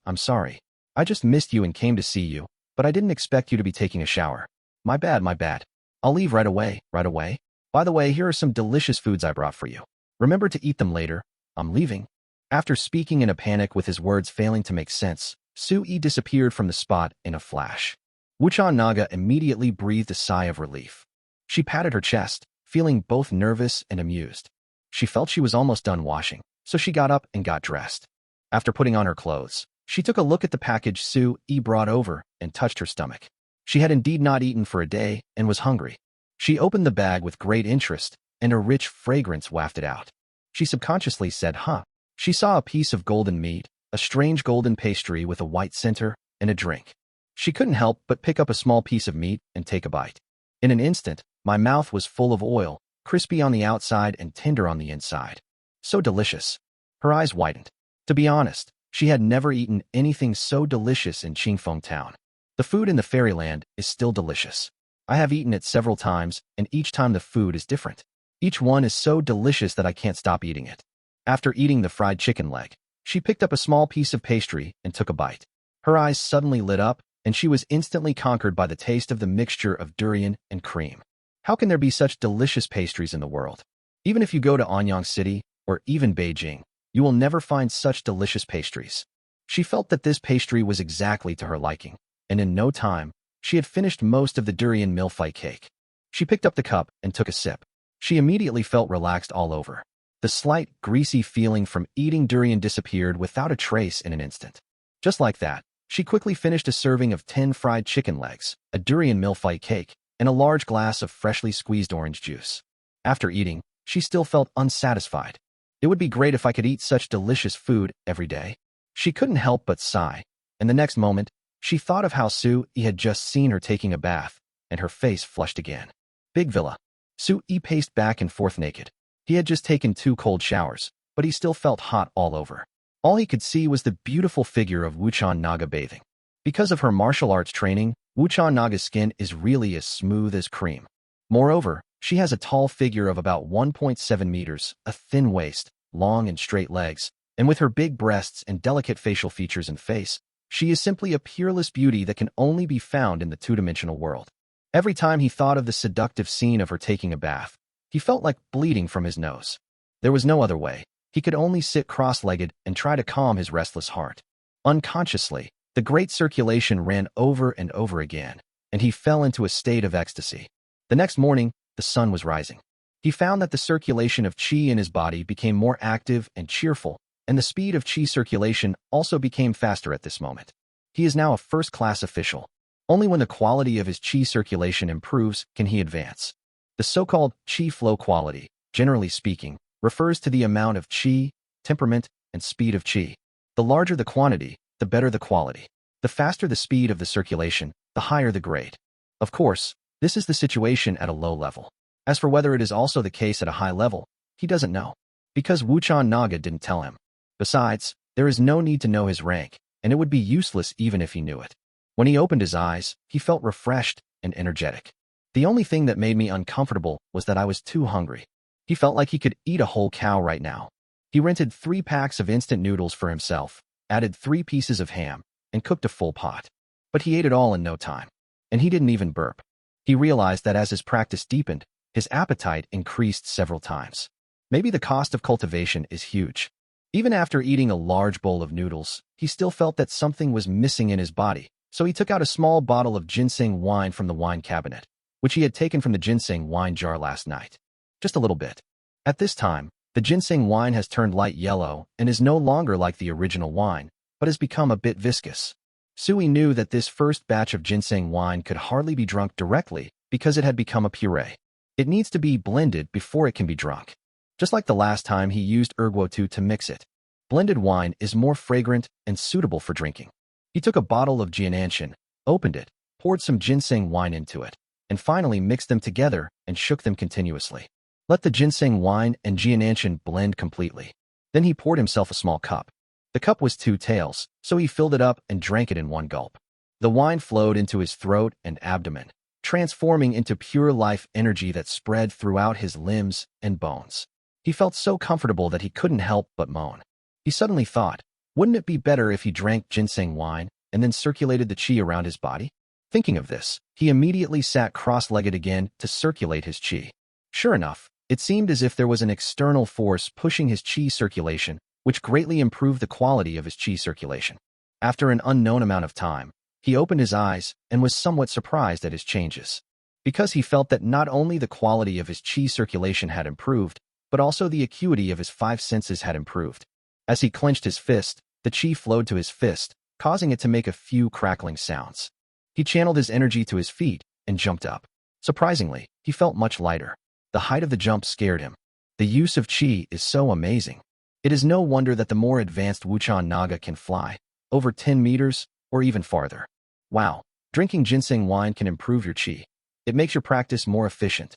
I just missed you and came to see you, but I didn't expect you to be taking a shower. My bad. I'll leave right away. By the way, here are some delicious foods I brought for you. Remember to eat them later. I'm leaving. After speaking in a panic with his words failing to make sense, Su Yi disappeared from the spot in a flash. Wuchan Naga immediately breathed a sigh of relief. She patted her chest, feeling both nervous and amused. She felt she was almost done washing, so she got up and got dressed. After putting on her clothes, she took a look at the package Su Yi brought over and touched her stomach. She had indeed not eaten for a day and was hungry. She opened the bag with great interest, and a rich fragrance wafted out. She subconsciously said, huh. She saw a piece of golden meat, a strange golden pastry with a white center, and a drink. She couldn't help but pick up a small piece of meat and take a bite. In an instant, my mouth was full of oil, crispy on the outside and tender on the inside. So delicious. Her eyes widened. To be honest, she had never eaten anything so delicious in Qingfeng Town. The food in the fairyland is still delicious. I have eaten it several times, and each time the food is different. Each one is so delicious that I can't stop eating it. After eating the fried chicken leg, she picked up a small piece of pastry and took a bite. Her eyes suddenly lit up, and she was instantly conquered by the taste of the mixture of durian and cream. How can there be such delicious pastries in the world? Even if you go to Anyang City, or even Beijing, you will never find such delicious pastries. She felt that this pastry was exactly to her liking, and in no time, she had finished most of the durian millefeuille cake. She picked up the cup and took a sip. She immediately felt relaxed all over. The slight, greasy feeling from eating durian disappeared without a trace in an instant. Just like that, she quickly finished a serving of 10 fried chicken legs, a durian millefeuille cake, and a large glass of freshly squeezed orange juice. After eating, she still felt unsatisfied. It would be great if I could eat such delicious food every day. She couldn't help but sigh, and the next moment, she thought of how Su Yi had just seen her taking a bath, and her face flushed again. Big Villa. Su Yi paced back and forth naked. He had just taken 2 cold showers, but he still felt hot all over. All he could see was the beautiful figure of Wuchan Naga bathing. Because of her martial arts training, Wuchan Naga's skin is really as smooth as cream. Moreover, she has a tall figure of about 1.7 meters, a thin waist, long and straight legs, and with her big breasts and delicate facial features and face, she is simply a peerless beauty that can only be found in the two-dimensional world. Every time he thought of the seductive scene of her taking a bath, he felt like bleeding from his nose. There was no other way. He could only sit cross-legged and try to calm his restless heart. Unconsciously, the great circulation ran over and over again, and he fell into a state of ecstasy. The next morning, the sun was rising. He found that the circulation of qi in his body became more active and cheerful, and the speed of qi circulation also became faster at this moment. He is now a first-class official. Only when the quality of his qi circulation improves can he advance. The so-called qi flow quality, generally speaking, refers to the amount of qi, temperament, and speed of qi. The larger the quantity, the better the quality. The faster the speed of the circulation, the higher the grade. Of course, this is the situation at a low level. As for whether it is also the case at a high level, he doesn't know, because Wuchan Naga didn't tell him. Besides, there is no need to know his rank, and it would be useless even if he knew it. When he opened his eyes, he felt refreshed and energetic. The only thing that made me uncomfortable was that I was too hungry. He felt like he could eat a whole cow right now. He rented 3 packs of instant noodles for himself, added 3 pieces of ham, and cooked a full pot. But he ate it all in no time. And he didn't even burp. He realized that as his practice deepened, his appetite increased several times. Maybe the cost of cultivation is huge. Even after eating a large bowl of noodles, he still felt that something was missing in his body, so he took out a small bottle of ginseng wine from the wine cabinet, which he had taken from the ginseng wine jar last night. Just a little bit. At this time, the ginseng wine has turned light yellow and is no longer like the original wine, but has become a bit viscous. Sui knew that this first batch of ginseng wine could hardly be drunk directly because it had become a puree. It needs to be blended before it can be drunk. Just like the last time he used erguotu to mix it. Blended wine is more fragrant and suitable for drinking. He took a bottle of jiananshan, opened it, poured some ginseng wine into it, and finally mixed them together and shook them continuously. Let the ginseng wine and jiananshan blend completely. Then he poured himself a small cup. The cup was 2 taels, so he filled it up and drank it in one gulp. The wine flowed into his throat and abdomen, transforming into pure life energy that spread throughout his limbs and bones. He felt so comfortable that he couldn't help but moan. He suddenly thought, wouldn't it be better if he drank ginseng wine and then circulated the qi around his body? Thinking of this, he immediately sat cross-legged again to circulate his qi. Sure enough, it seemed as if there was an external force pushing his qi circulation, which greatly improved the quality of his qi circulation. After an unknown amount of time, he opened his eyes and was somewhat surprised at his changes. Because he felt that not only the quality of his qi circulation had improved, but also the acuity of his 5 senses had improved. As he clenched his fist, the qi flowed to his fist, causing it to make a few crackling sounds. He channeled his energy to his feet and jumped up. Surprisingly, he felt much lighter. The height of the jump scared him. The use of qi is so amazing. It is no wonder that the more advanced Wuchan Naga can fly, over 10 meters or even farther. Wow, drinking ginseng wine can improve your qi. It makes your practice more efficient.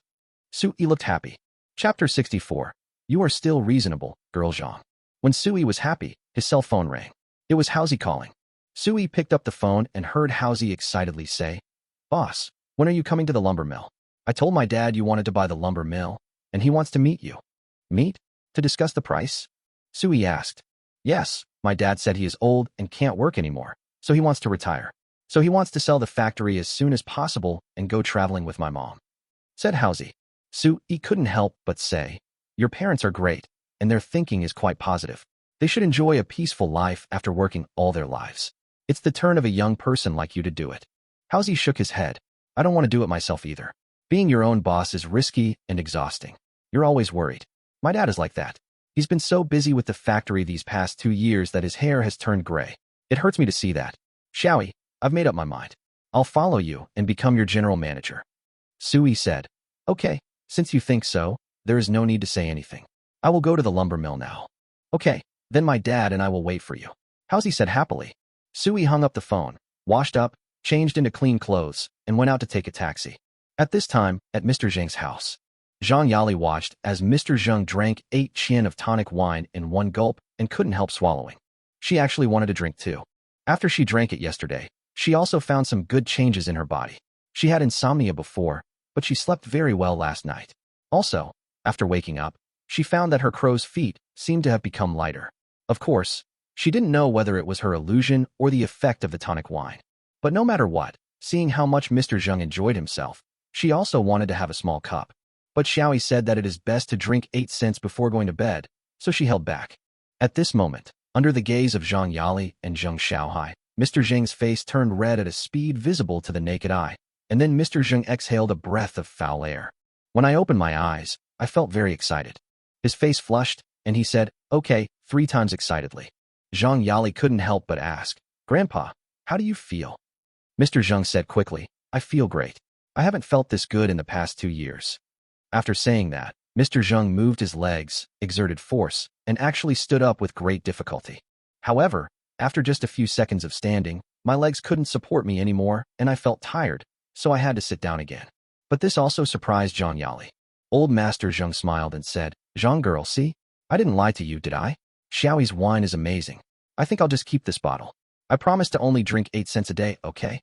Sui looked happy. Chapter 64. You are still reasonable, girl Zhang. When Sui was happy, his cell phone rang. It was Hauzi calling. Sui picked up the phone and heard Hauzi excitedly say, "Boss, when are you coming to the lumber mill? I told my dad you wanted to buy the lumber mill, and he wants to meet you." "Meet? To discuss the price?" Sui asked. "Yes, my dad said he is old and can't work anymore, so he wants to retire. So he wants to sell the factory as soon as possible and go traveling with my mom," said Hauzi. Sui couldn't help but say, "Your parents are great, and their thinking is quite positive. They should enjoy a peaceful life after working all their lives. It's the turn of a young person like you to do it." Hauzi shook his head. "I don't want to do it myself either. Being your own boss is risky and exhausting. You're always worried. My dad is like that. He's been so busy with the factory these past 2 years that his hair has turned gray. It hurts me to see that. Xiaoi, I've made up my mind. I'll follow you and become your general manager." Sui said, "Okay, since you think so, there is no need to say anything. I will go to the lumber mill now." "Okay, then my dad and I will wait for you," Hauzi said happily. Sui hung up the phone, washed up, changed into clean clothes, and went out to take a taxi. At this time, at Mr. Zhang's house, Zhang Yali watched as Mr. Zhang drank 8 qian of tonic wine in one gulp and couldn't help swallowing. She actually wanted to drink too. After she drank it yesterday, she also found some good changes in her body. She had insomnia before, but she slept very well last night. Also, after waking up, she found that her crow's feet seemed to have become lighter. Of course, she didn't know whether it was her illusion or the effect of the tonic wine. But no matter what, seeing how much Mr. Zhang enjoyed himself, she also wanted to have a small cup. But Xiaoi said that it is best to drink 8 cents before going to bed, so she held back. At this moment, under the gaze of Zhang Yali and Zheng Xiaohai, Mr. Zheng's face turned red at a speed visible to the naked eye, and then Mr. Zheng exhaled a breath of foul air. When I opened my eyes, I felt very excited. His face flushed, and he said, "Okay," 3 times excitedly. Zhang Yali couldn't help but ask, "Grandpa, how do you feel?" Mr. Zheng said quickly, "I feel great. I haven't felt this good in the past 2 years." After saying that, Mr. Zheng moved his legs, exerted force, and actually stood up with great difficulty. However, after just a few seconds of standing, my legs couldn't support me anymore, and I felt tired, so I had to sit down again. But this also surprised Zhang Yali. Old Master Zheng smiled and said, "Zhang girl, see? I didn't lie to you, did I? Xiaoi's wine is amazing. I think I'll just keep this bottle. I promise to only drink 8 cents a day, okay?"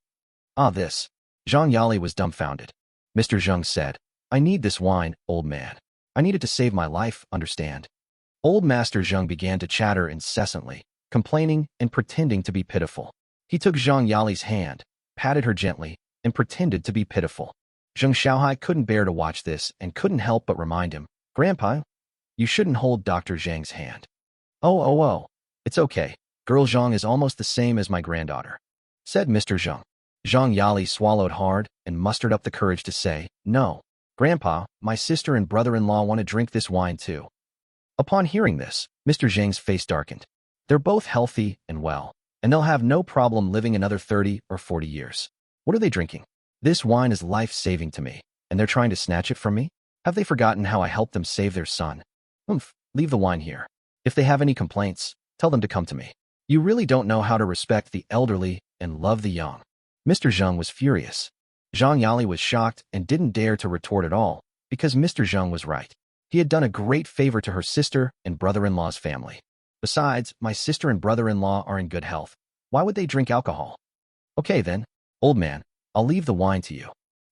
"Ah, this." Zhang Yali was dumbfounded. Mr. Zheng said, "I need this wine, old man. I need it to save my life, understand?" Old Master Zheng began to chatter incessantly, complaining and pretending to be pitiful. He took Zhang Yali's hand, patted her gently, and pretended to be pitiful. Zheng Xiaohai couldn't bear to watch this and couldn't help but remind him, "Grandpa, you shouldn't hold Dr. Zhang's hand." Oh. It's okay. Girl Zhang is almost the same as my granddaughter, said Mr. Zhang. Zhang Yali swallowed hard and mustered up the courage to say, no. Grandpa, my sister and brother-in-law want to drink this wine too. Upon hearing this, Mr. Zhang's face darkened. They're both healthy and well, and they'll have no problem living another 30 or 40 years. What are they drinking? This wine is life-saving to me, and they're trying to snatch it from me? Have they forgotten how I helped them save their son? Leave the wine here. If they have any complaints, tell them to come to me. You really don't know how to respect the elderly and love the young. Mr. Zhang was furious. Zhang Yali was shocked and didn't dare to retort at all, because Mr. Zhang was right. He had done a great favor to her sister and brother-in-law's family. Besides, my sister and brother-in-law are in good health. Why would they drink alcohol? Okay then, old man, I'll leave the wine to you.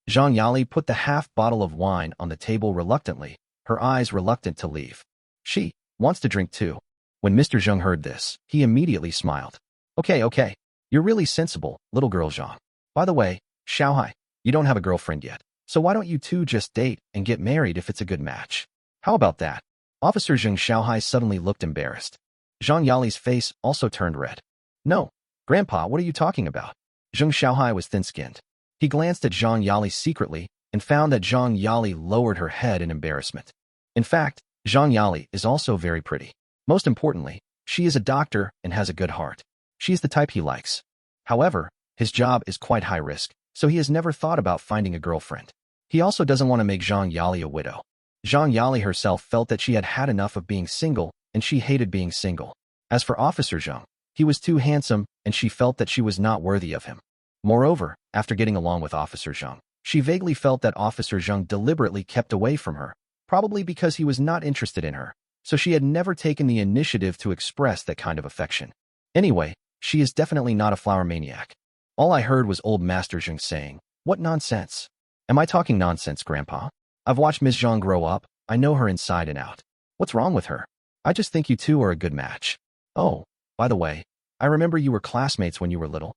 Zhang Yali put the half bottle of wine on the table reluctantly, her eyes reluctant to leave. She wants to drink too. When Mr. Zhang heard this, he immediately smiled. Okay. You're really sensible, little girl Zhang. By the way, Xiaohai, you don't have a girlfriend yet, so why don't you two just date and get married if it's a good match? How about that? Officer Zhang Xiaohai suddenly looked embarrassed. Zhang Yali's face also turned red. No, Grandpa, what are you talking about? Zhang Xiaohai was thin-skinned. He glanced at Zhang Yali secretly and found that Zhang Yali lowered her head in embarrassment. In fact, Zhang Yali is also very pretty. Most importantly, she is a doctor and has a good heart. She's the type he likes. However, his job is quite high risk, so he has never thought about finding a girlfriend. He also doesn't want to make Zhang Yali a widow. Zhang Yali herself felt that she had had enough of being single, and she hated being single. As for Officer Zhang, he was too handsome, and she felt that she was not worthy of him. Moreover, after getting along with Officer Zhang, she vaguely felt that Officer Zhang deliberately kept away from her, probably because he was not interested in her, so she had never taken the initiative to express that kind of affection. Anyway, she is definitely not a flower maniac. All I heard was old Master Zhang saying, "What nonsense? Am I talking nonsense, Grandpa? I've watched Ms. Zhang grow up. I know her inside and out. What's wrong with her? I just think you two are a good match. Oh, by the way, I remember you were classmates when you were little.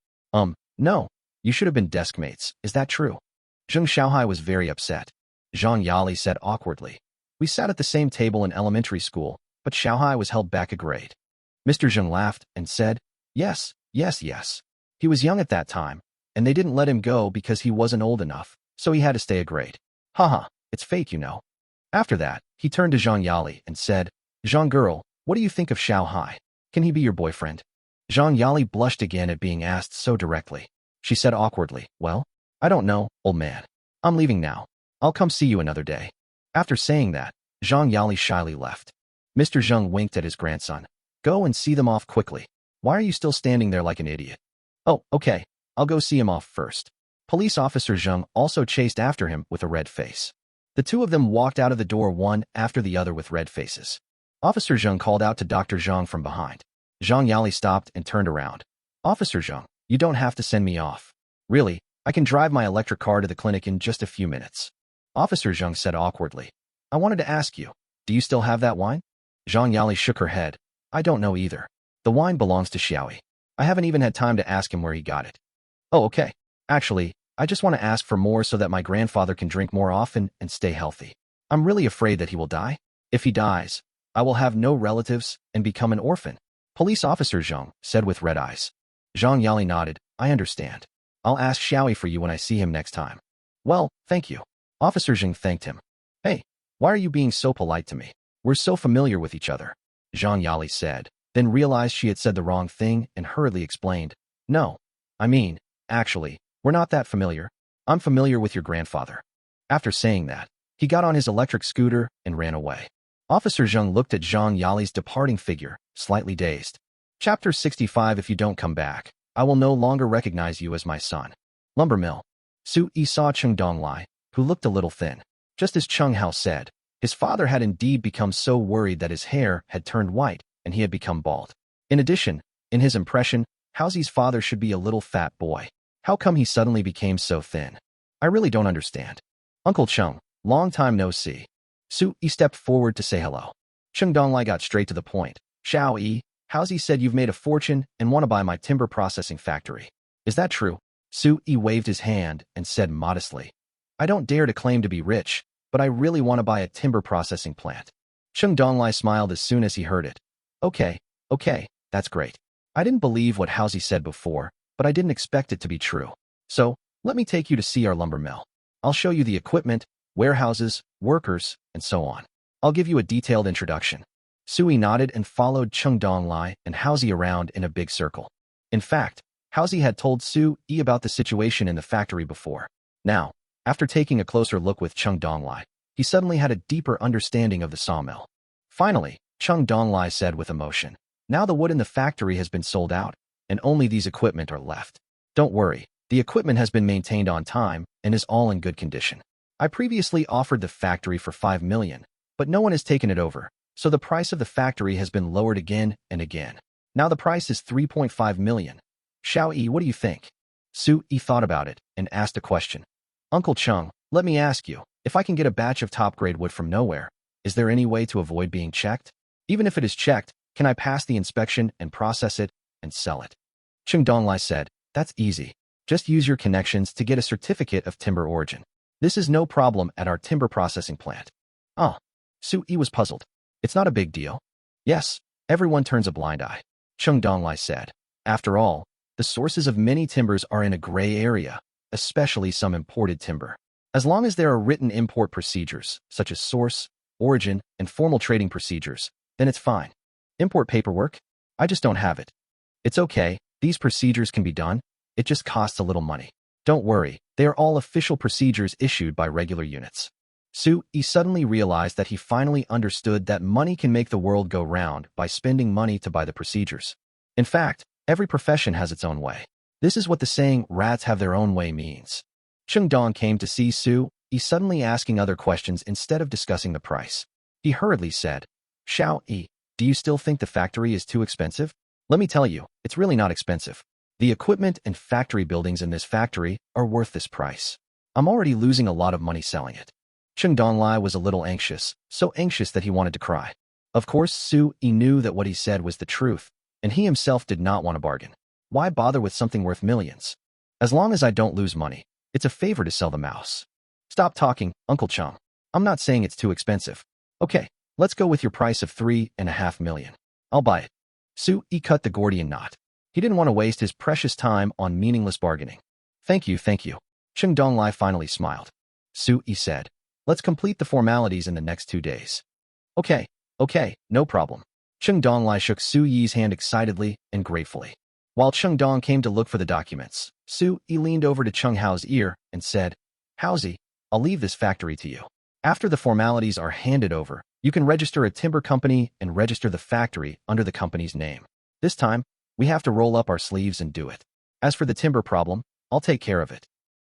No, you should have been desk mates. Is that true?" Zhang Xiaohai was very upset. Zhang Yali said awkwardly, "We sat at the same table in elementary school, but Xiaohai was held back a grade." Mr. Zhang laughed and said, Yes. He was young at that time, and they didn't let him go because he wasn't old enough, so he had to stay a grade. Haha, it's fake, you know. After that, he turned to Zhang Yali and said, "Zhang girl, what do you think of Xiaohai? Can he be your boyfriend?" Zhang Yali blushed again at being asked so directly. She said awkwardly, "Well, I don't know, old man. I'm leaving now. I'll come see you another day." After saying that, Zhang Yali shyly left. Mr. Zhang winked at his grandson. "Go and see them off quickly. Why are you still standing there like an idiot?" "Oh, okay. I'll go see him off first." Police Officer Zhang also chased after him with a red face. The two of them walked out of the door one after the other with red faces. Officer Zhang called out to Dr. Zhang from behind. Zhang Yali stopped and turned around. "Officer Zhang, you don't have to send me off. Really, I can drive my electric car to the clinic in just a few minutes." Officer Zhang said awkwardly, "I wanted to ask you, do you still have that wine?" Zhang Yali shook her head. "I don't know either. The wine belongs to Xiaoyi. I haven't even had time to ask him where he got it." "Oh, okay. Actually, I just want to ask for more so that my grandfather can drink more often and stay healthy. I'm really afraid that he will die. If he dies, I will have no relatives and become an orphan." Police Officer Zhang said with red eyes. Zhang Yali nodded. "I understand. I'll ask Xiaoyi for you when I see him next time." "Well, thank you." Officer Zhang thanked him. "Hey, why are you being so polite to me? We're so familiar with each other," Zhang Yali said, then realized she had said the wrong thing and hurriedly explained. "No, I mean, actually, we're not that familiar. I'm familiar with your grandfather." After saying that, he got on his electric scooter and ran away. Officer Zhang looked at Zhang Yali's departing figure, slightly dazed. Chapter 65. If you don't come back, I will no longer recognize you as my son. Lumber mill. Su Yi saw Cheng Donglai, who looked a little thin. Just as Cheng Hao said, his father had indeed become so worried that his hair had turned white and he had become bald. In addition, in his impression, Haozi's father should be a little fat boy. How come he suddenly became so thin? I really don't understand. "Uncle Cheng, long time no see." Su Yi stepped forward to say hello. Cheng Donglai got straight to the point. "Xiao Yi, Haozi said you've made a fortune and want to buy my timber processing factory. Is that true?" Su Yi waved his hand and said modestly, "I don't dare to claim to be rich, but I really want to buy a timber processing plant." Cheng Donglai smiled as soon as he heard it. Okay, okay, that's great. I didn't believe what Housey said before, but I didn't expect it to be true. So, let me take you to see our lumber mill. I'll show you the equipment, warehouses, workers, and so on. I'll give you a detailed introduction. Sui nodded and followed Chung Donglai and Housey around in a big circle. In fact, Housey had told Sui about the situation in the factory before. Now, after taking a closer look with Chung Donglai, he suddenly had a deeper understanding of the sawmill. Finally, Chung Donglai said with emotion, "Now the wood in the factory has been sold out, and only these equipment are left. Don't worry, the equipment has been maintained on time and is all in good condition. I previously offered the factory for 5 million, but no one has taken it over, so the price of the factory has been lowered again and again. Now the price is 3.5 million. Xiao Yi, what do you think?" Su Yi thought about it and asked a question. "Uncle Chung, let me ask you, if I can get a batch of top-grade wood from nowhere, is there any way to avoid being checked? Even if it is checked, can I pass the inspection and process it and sell it?" Chung Donglai said, "That's easy. Just use your connections to get a certificate of timber origin. This is no problem at our timber processing plant." Oh, Su Yi was puzzled. "It's not a big deal." "Yes, everyone turns a blind eye," Chung Donglai said. "After all, the sources of many timbers are in a gray area, especially some imported timber. As long as there are written import procedures, such as source, origin, and formal trading procedures, then it's fine. Import paperwork? I just don't have it." "It's okay, these procedures can be done. It just costs a little money. Don't worry, they are all official procedures issued by regular units." Su Yi suddenly realized that he finally understood that money can make the world go round by spending money to buy the procedures. In fact, every profession has its own way. This is what the saying, "rats have their own way," means. Chung Dong came to see Su Yi suddenly asking other questions instead of discussing the price. He hurriedly said, "Xiao Yi, do you still think the factory is too expensive? Let me tell you, it's really not expensive. The equipment and factory buildings in this factory are worth this price. I'm already losing a lot of money selling it." Chung Donglai was a little anxious, so anxious that he wanted to cry. Of course, Su Yi knew that what he said was the truth, and he himself did not want to bargain. Why bother with something worth millions? As long as I don't lose money, it's a favor to sell the mouse. "Stop talking, Uncle Chung. I'm not saying it's too expensive. Okay, let's go with your price of 3.5 million. I'll buy it." Su Yi cut the Gordian knot. He didn't want to waste his precious time on meaningless bargaining. Thank you. Chung Donglai finally smiled. Su Yi said, "Let's complete the formalities in the next 2 days." Okay, no problem." Chung Donglai shook Su Yi's hand excitedly and gratefully. While Chung Dong came to look for the documents, Su Yi leaned over to Chung Hao's ear and said, "Housey, I'll leave this factory to you. After the formalities are handed over, you can register a timber company and register the factory under the company's name. This time, we have to roll up our sleeves and do it. As for the timber problem, I'll take care of it."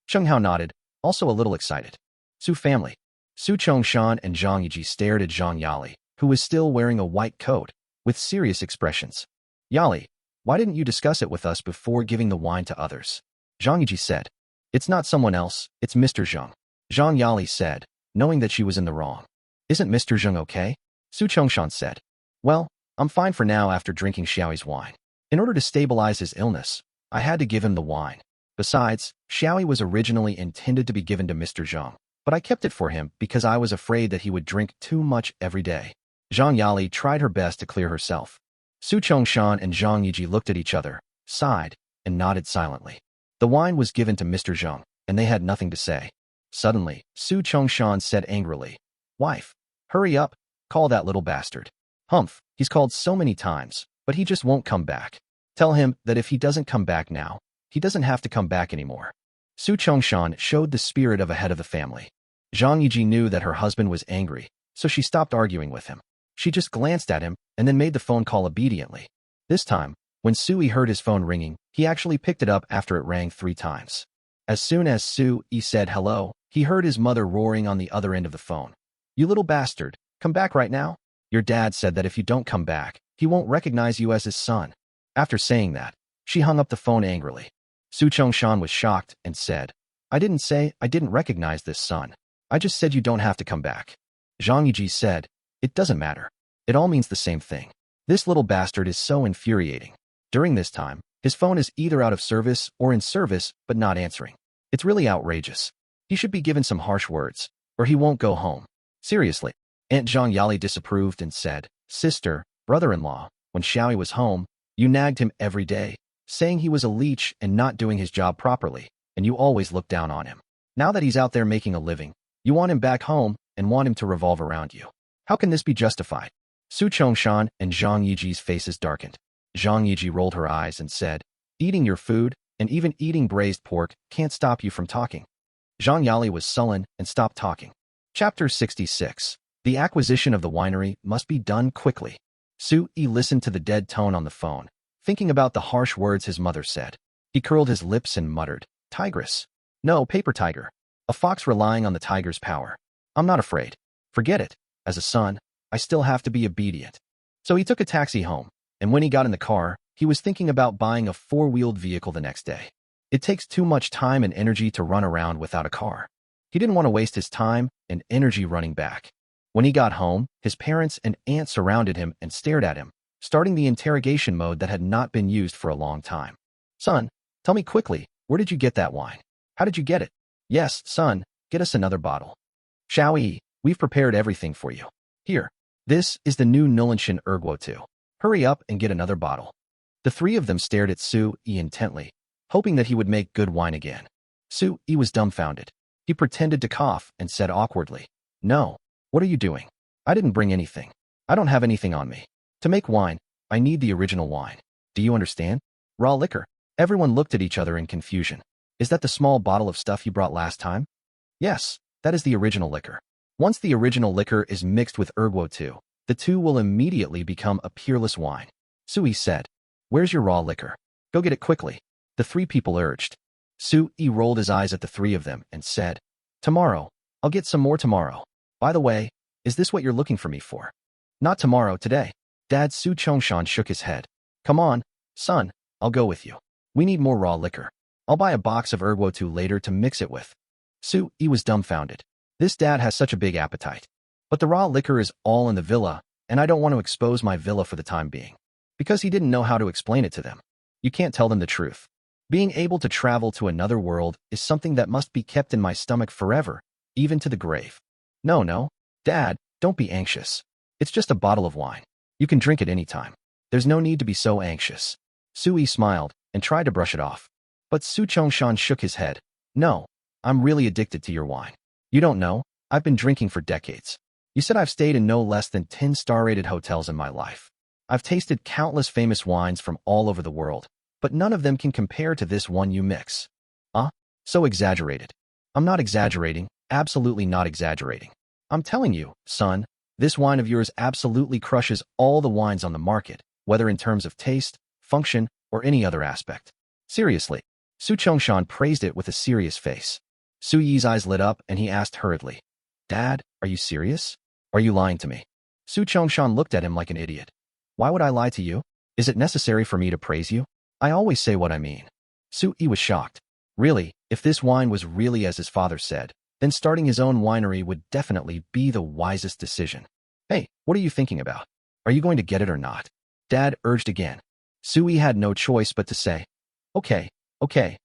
Chung Hao nodded, also a little excited. Su family. Su Chongshan and Zhang Yiji stared at Zhang Yali, who was still wearing a white coat, with serious expressions. "Yali, why didn't you discuss it with us before giving the wine to others?" Zhang Yiji said. "It's not someone else, it's Mr. Zhang," Zhang Yali said, knowing that she was in the wrong. "Isn't Mr. Zhang okay?" Su Chongshan said. "Well, I'm fine for now after drinking Xiaoyi's wine. In order to stabilize his illness, I had to give him the wine. Besides, Xiaoyi was originally intended to be given to Mr. Zhang, but I kept it for him because I was afraid that he would drink too much every day." Zhang Yali tried her best to clear herself. Su Chongshan and Zhang Yiji looked at each other, sighed, and nodded silently. The wine was given to Mr. Zhang, and they had nothing to say. Suddenly, Su Chongshan said angrily, "Wife, hurry up, call that little bastard. Humph, he's called so many times, but he just won't come back. Tell him that if he doesn't come back now, he doesn't have to come back anymore." Su Chongshan showed the spirit of a head of the family. Zhang Yiji knew that her husband was angry, so she stopped arguing with him. She just glanced at him and then made the phone call obediently. This time, when Su Yi heard his phone ringing, he actually picked it up after it rang 3 times. As soon as Su Yi said hello, he heard his mother roaring on the other end of the phone. "You little bastard, come back right now. Your dad said that if you don't come back, he won't recognize you as his son." After saying that, she hung up the phone angrily. Su Chongshan was shocked and said, "I didn't say I didn't recognize this son. I just said you don't have to come back." Zhang Yiji said, "It doesn't matter. It all means the same thing. This little bastard is so infuriating. During this time, his phone is either out of service or in service but not answering. It's really outrageous. He should be given some harsh words, or he won't go home. Seriously." Aunt Zhang Yali disapproved and said, "Sister, brother-in-law, When Xiaoyi was home, you nagged him every day, saying he was a leech and not doing his job properly, and you always looked down on him. Now that he's out there making a living, you want him back home and want him to revolve around you. How can this be justified? Su Chongshan and Zhang Yiji's faces darkened. Zhang Yiji rolled her eyes and said, eating your food, and even eating braised pork, can't stop you from talking. Zhang Yali was sullen and stopped talking. Chapter 66. The acquisition of the winery must be done quickly. Su Yi listened to the dead tone on the phone, thinking about the harsh words his mother said. He curled his lips and muttered, Tigress. No, paper tiger. A fox relying on the tiger's power. I'm not afraid. Forget it. As a son, I still have to be obedient. So he took a taxi home, and when he got in the car, he was thinking about buying a four-wheeled vehicle the next day. It takes too much time and energy to run around without a car. He didn't want to waste his time and energy running back. When he got home, his parents and aunt surrounded him and stared at him, starting the interrogation mode that had not been used for a long time. Son, tell me quickly, where did you get that wine? How did you get it? Yes, son, get us another bottle. Xiaoyi, we've prepared everything for you. Here, this is the new Nulinshan Erguo 2. Hurry up and get another bottle. The three of them stared at Su Yi intently, hoping that he would make good wine again. Su Yi was dumbfounded. He pretended to cough and said awkwardly, No, what are you doing? I didn't bring anything. I don't have anything on me. To make wine, I need the original wine. Do you understand? Raw liquor. Everyone looked at each other in confusion. Is that the small bottle of stuff you brought last time? Yes, that is the original liquor. Once the original liquor is mixed with Erguo 2, the two will immediately become a peerless wine. Su Yi said, Where's your raw liquor? Go get it quickly. The three people urged. Su Yi rolled his eyes at the three of them and said, Tomorrow. I'll get some more tomorrow. By the way, is this what you're looking for me for? Not tomorrow, today. Dad Su Chongshan shook his head. Come on, son, I'll go with you. We need more raw liquor. I'll buy a box of Erguo 2 later to mix it with. Su Yi was dumbfounded. This dad has such a big appetite. But the raw liquor is all in the villa, and I don't want to expose my villa for the time being. Because he didn't know how to explain it to them. You can't tell them the truth. Being able to travel to another world is something that must be kept in my stomach forever, even to the grave. No, Dad, don't be anxious. It's just a bottle of wine. You can drink it any time. There's no need to be so anxious. Su Yi smiled and tried to brush it off. But Su Chongshan shook his head. No, I'm really addicted to your wine. You don't know, I've been drinking for decades. You said I've stayed in no less than 10 star-rated hotels in my life. I've tasted countless famous wines from all over the world, but none of them can compare to this one you mix. So exaggerated. I'm not exaggerating, absolutely not exaggerating. I'm telling you, son, this wine of yours absolutely crushes all the wines on the market, whether in terms of taste, function, or any other aspect. Seriously. Su Chongshan praised it with a serious face. Su Yi's eyes lit up and he asked hurriedly, Dad, are you serious? Are you lying to me? Su Chongshan looked at him like an idiot. Why would I lie to you? Is it necessary for me to praise you? I always say what I mean. Su Yi was shocked. Really, if this wine was really as his father said, then starting his own winery would definitely be the wisest decision. Hey, what are you thinking about? Are you going to get it or not? Dad urged again. Su Yi had no choice but to say, Okay,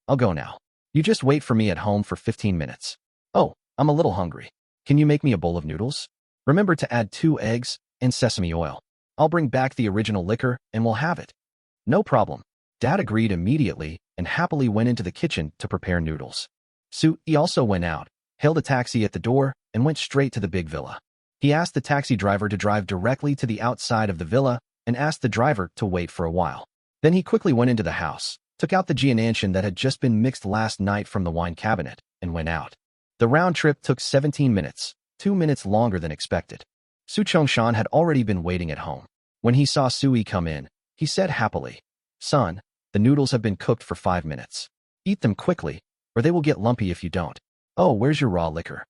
I'll go now. You just wait for me at home for 15 minutes. Oh, I'm a little hungry. Can you make me a bowl of noodles? Remember to add 2 eggs and sesame oil. I'll bring back the original liquor and we'll have it. No problem. Dad agreed immediately and happily went into the kitchen to prepare noodles. Su Yi also went out, hailed a taxi at the door, and went straight to the big villa. He asked the taxi driver to drive directly to the outside of the villa and asked the driver to wait for a while. Then he quickly went into the house, took out the jiananshan that had just been mixed last night from the wine cabinet, and went out. The round trip took 17 minutes, 2 minutes longer than expected. Su Chongshan had already been waiting at home. When he saw Su Yi come in, he said happily, Son, the noodles have been cooked for 5 minutes. Eat them quickly, or they will get lumpy if you don't. Oh, where's your raw liquor?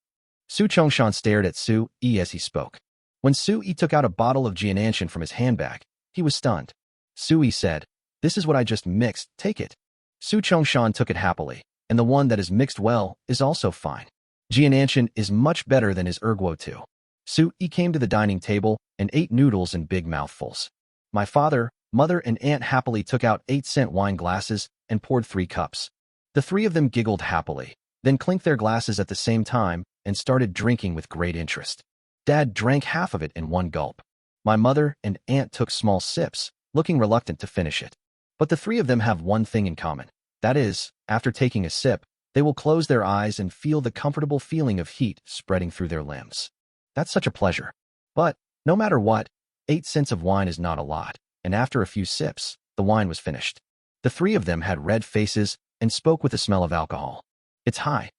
Su Chongshan stared at Su Yi as he spoke. When Su Yi took out a bottle of jiananshan from his handbag, he was stunned. Su Yi said, This is what I just mixed, take it. Su Chongshan took it happily, and the one that is mixed well is also fine. Jiananshan is much better than his Erguo 2. Su Yi came to the dining table and ate noodles in big mouthfuls. My father, mother, and aunt happily took out 8-cent wine glasses and poured 3 cups. The 3 of them giggled happily, then clinked their glasses at the same time and started drinking with great interest. Dad drank half of it in one gulp. My mother and aunt took small sips, looking reluctant to finish it. But the three of them have one thing in common. That is, after taking a sip, they will close their eyes and feel the comfortable feeling of heat spreading through their limbs. That's such a pleasure. But, no matter what, 8 cents of wine is not a lot, and after a few sips, the wine was finished. The three of them had red faces and spoke with the smell of alcohol. It's high,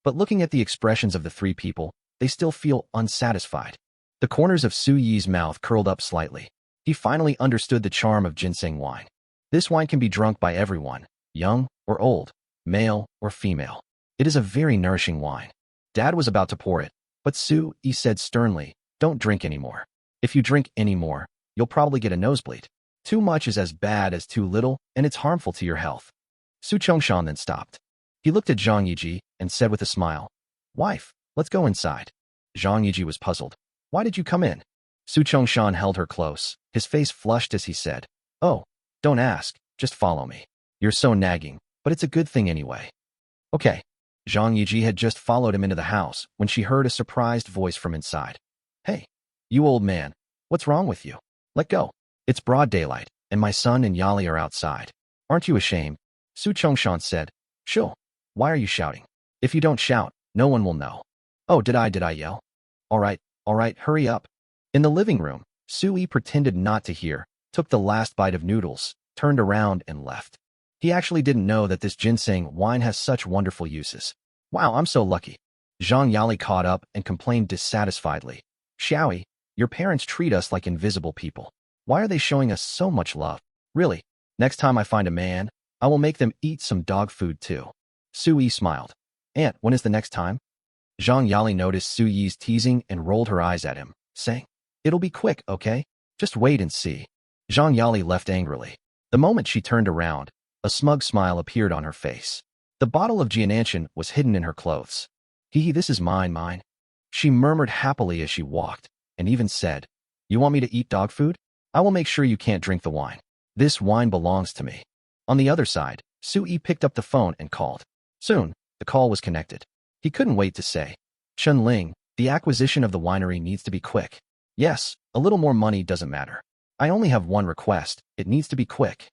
but looking at the expressions of the three people, they still feel unsatisfied. The corners of Su Yi's mouth curled up slightly. He finally understood the charm of ginseng wine. This wine can be drunk by everyone, young or old, male or female. It is a very nourishing wine. Dad was about to pour it, but Su Yi said sternly, "Don't drink anymore. If you drink any more, you'll probably get a nosebleed. Too much is as bad as too little, and it's harmful to your health." Su Chongshan then stopped. He looked at Zhang Yiji and said with a smile, "Wife, let's go inside." Zhang Yiji was puzzled. "Why did you come in?" Su Chongshan held her close. His face flushed as he said, "Oh, don't ask, just follow me. You're so nagging, but it's a good thing anyway." "Okay." Zhang Yiji had just followed him into the house when she heard a surprised voice from inside. "Hey, you old man, what's wrong with you? Let go. It's broad daylight, and my son and Yali are outside. Aren't you ashamed?" Su Chongshan said, "Sure. Why are you shouting? If you don't shout, no one will know." "Oh, did I yell? All right, hurry up." In the living room, Su Yi pretended not to hear, took the last bite of noodles, turned around and left. He actually didn't know that this ginseng wine has such wonderful uses. "Wow, I'm so lucky." Zhang Yali caught up and complained dissatisfiedly. "Xiaoyi, your parents treat us like invisible people. Why are they showing us so much love? Really, next time I find a man, I will make them eat some dog food too." Su Yi smiled. "Aunt, when is the next time?" Zhang Yali noticed Su Yi's teasing and rolled her eyes at him, saying, "It'll be quick, okay? Just wait and see." Zhang Yali left angrily. The moment she turned around, a smug smile appeared on her face. The bottle of Jiananshan was hidden in her clothes. This is mine. She murmured happily as she walked, and even said, "You want me to eat dog food? I will make sure you can't drink the wine. This wine belongs to me." On the other side, Su Yi picked up the phone and called. Soon, the call was connected. He couldn't wait to say, "Chen Ling, the acquisition of the winery needs to be quick. Yes, a little more money doesn't matter. I only have one request, it needs to be quick."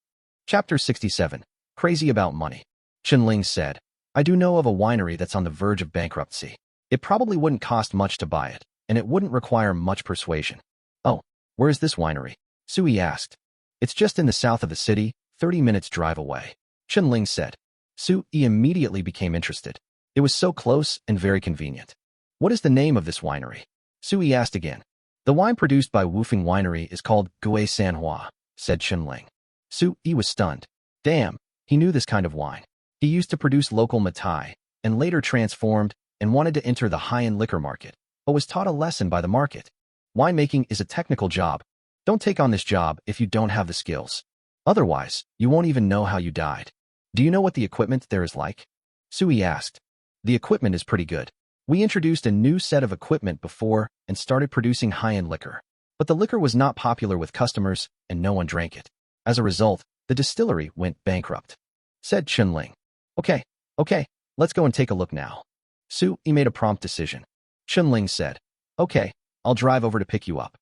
Chapter 67. Crazy About Money. Chen Ling said, "I do know of a winery that's on the verge of bankruptcy. It probably wouldn't cost much to buy it, and it wouldn't require much persuasion." "Oh, where is this winery?" Su Yi asked. "It's just in the south of the city, 30 minutes drive away," Chen Ling said. Su Yi immediately became interested. It was so close and very convenient. "What is the name of this winery?" Su Yi asked again. "The wine produced by Wufeng Winery is called Gui Sanhua," said Chen Ling. Su Yi was stunned. Damn, he knew this kind of wine. He used to produce local matai, and later transformed and wanted to enter the high-end liquor market, but was taught a lesson by the market. Winemaking is a technical job. Don't take on this job if you don't have the skills. Otherwise, you won't even know how you died. "Do you know what the equipment there is like?" Su Yi asked. "The equipment is pretty good. We introduced a new set of equipment before and started producing high-end liquor. But the liquor was not popular with customers and no one drank it. As a result, the distillery went bankrupt," said Chen Ling. Okay, let's go and take a look now." Su Yi made a prompt decision. Chen Ling said, "Okay, I'll drive over to pick you up."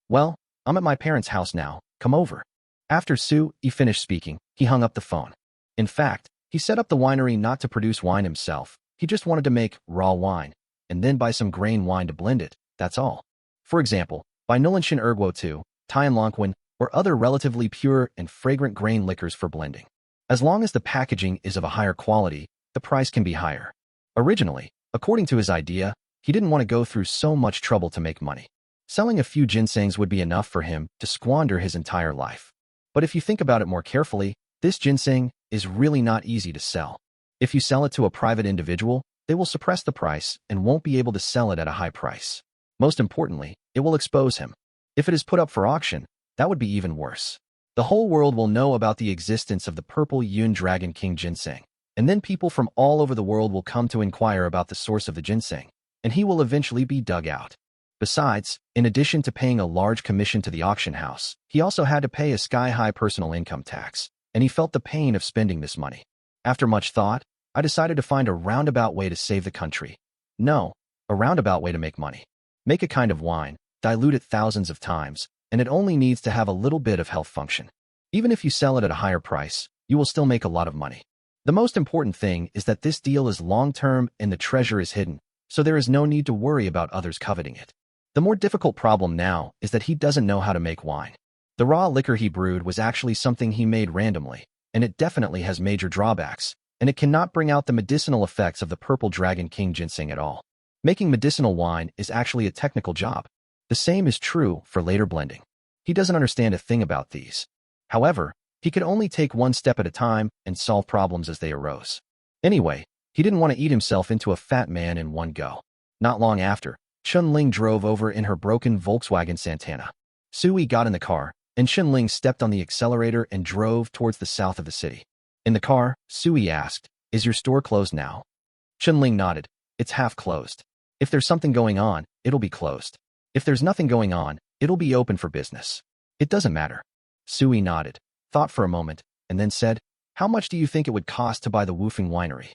"Well, I'm at my parents' house now, come over." After Su Yi finished speaking, he hung up the phone. In fact, he set up the winery not to produce wine himself. He just wanted to make raw wine, and then buy some grain wine to blend it, that's all. For example, buy Nolanshin Erguo 2, Tian Lonquin, or other relatively pure and fragrant grain liquors for blending. As long as the packaging is of a higher quality, the price can be higher. Originally, according to his idea, he didn't want to go through so much trouble to make money. Selling a few ginsengs would be enough for him to squander his entire life. But if you think about it more carefully, this ginseng is really not easy to sell. If you sell it to a private individual, they will suppress the price and won't be able to sell it at a high price. Most importantly, it will expose him. If it is put up for auction, that would be even worse. The whole world will know about the existence of the purple Yun Dragon King ginseng, and then people from all over the world will come to inquire about the source of the ginseng, and he will eventually be dug out. Besides, in addition to paying a large commission to the auction house, he also had to pay a sky-high personal income tax, and he felt the pain of spending this money. After much thought, I decided to find a roundabout way to save the country. No, a roundabout way to make money. Make a kind of wine, dilute it thousands of times, and it only needs to have a little bit of health function. Even if you sell it at a higher price, you will still make a lot of money. The most important thing is that this deal is long-term and the treasure is hidden, so there is no need to worry about others coveting it. The more difficult problem now is that he doesn't know how to make wine. The raw liquor he brewed was actually something he made randomly, and it definitely has major drawbacks, and it cannot bring out the medicinal effects of the purple dragon king ginseng at all. Making medicinal wine is actually a technical job. The same is true for later blending. He doesn't understand a thing about these. However, he could only take one step at a time and solve problems as they arose. Anyway, he didn't want to eat himself into a fat man in one go. Not long after, Chun-Ling drove over in her broken Volkswagen Santana. Sui got in the car, and Chun-Ling stepped on the accelerator and drove towards the south of the city. In the car, Sui asked, "Is your store closed now?" Chun-Ling nodded. "It's half closed. If there's something going on, it'll be closed. If there's nothing going on, it'll be open for business. It doesn't matter." Sui nodded, thought for a moment, and then said, "How much do you think it would cost to buy the Wufeng winery?"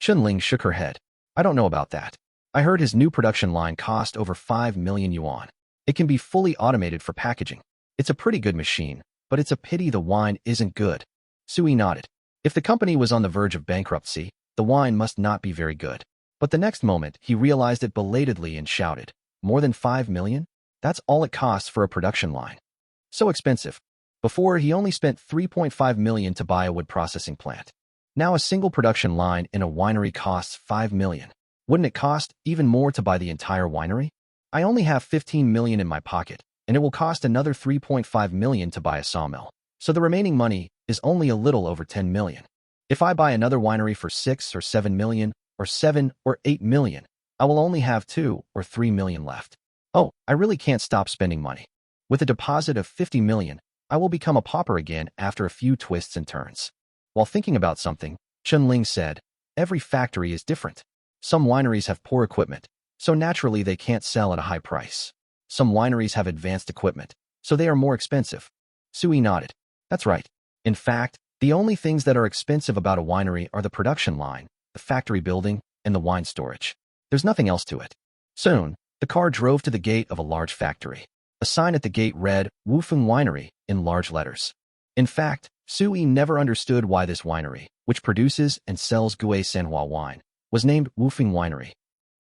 Chun-Ling shook her head. "I don't know about that. I heard his new production line cost over 5 million yuan. It can be fully automated for packaging. It's a pretty good machine, but it's a pity the wine isn't good." Sui nodded. If the company was on the verge of bankruptcy, the wine must not be very good. But the next moment, he realized it belatedly and shouted, "More than 5 million? That's all it costs for a production line. So expensive." Before, he only spent 3.5 million to buy a wood processing plant. Now a single production line in a winery costs 5 million. Wouldn't it cost even more to buy the entire winery? I only have 15 million in my pocket, and it will cost another 3.5 million to buy a sawmill. So the remaining money is only a little over 10 million. If I buy another winery for 6 or 7 million, or 7 or 8 million, I will only have 2 or 3 million left. Oh, I really can't stop spending money. With a deposit of 50 million, I will become a pauper again after a few twists and turns. While thinking about something, Chun-Ling said, "Every factory is different. Some wineries have poor equipment, so naturally they can't sell at a high price. Some wineries have advanced equipment, so they are more expensive." Sui nodded. "That's right. In fact, the only things that are expensive about a winery are the production line, the factory building, and the wine storage. There's nothing else to it." Soon, the car drove to the gate of a large factory. A sign at the gate read, "Wufeng Winery," in large letters. In fact, Sui never understood why this winery, which produces and sells Gui Sanhua wine, was named Wufeng Winery.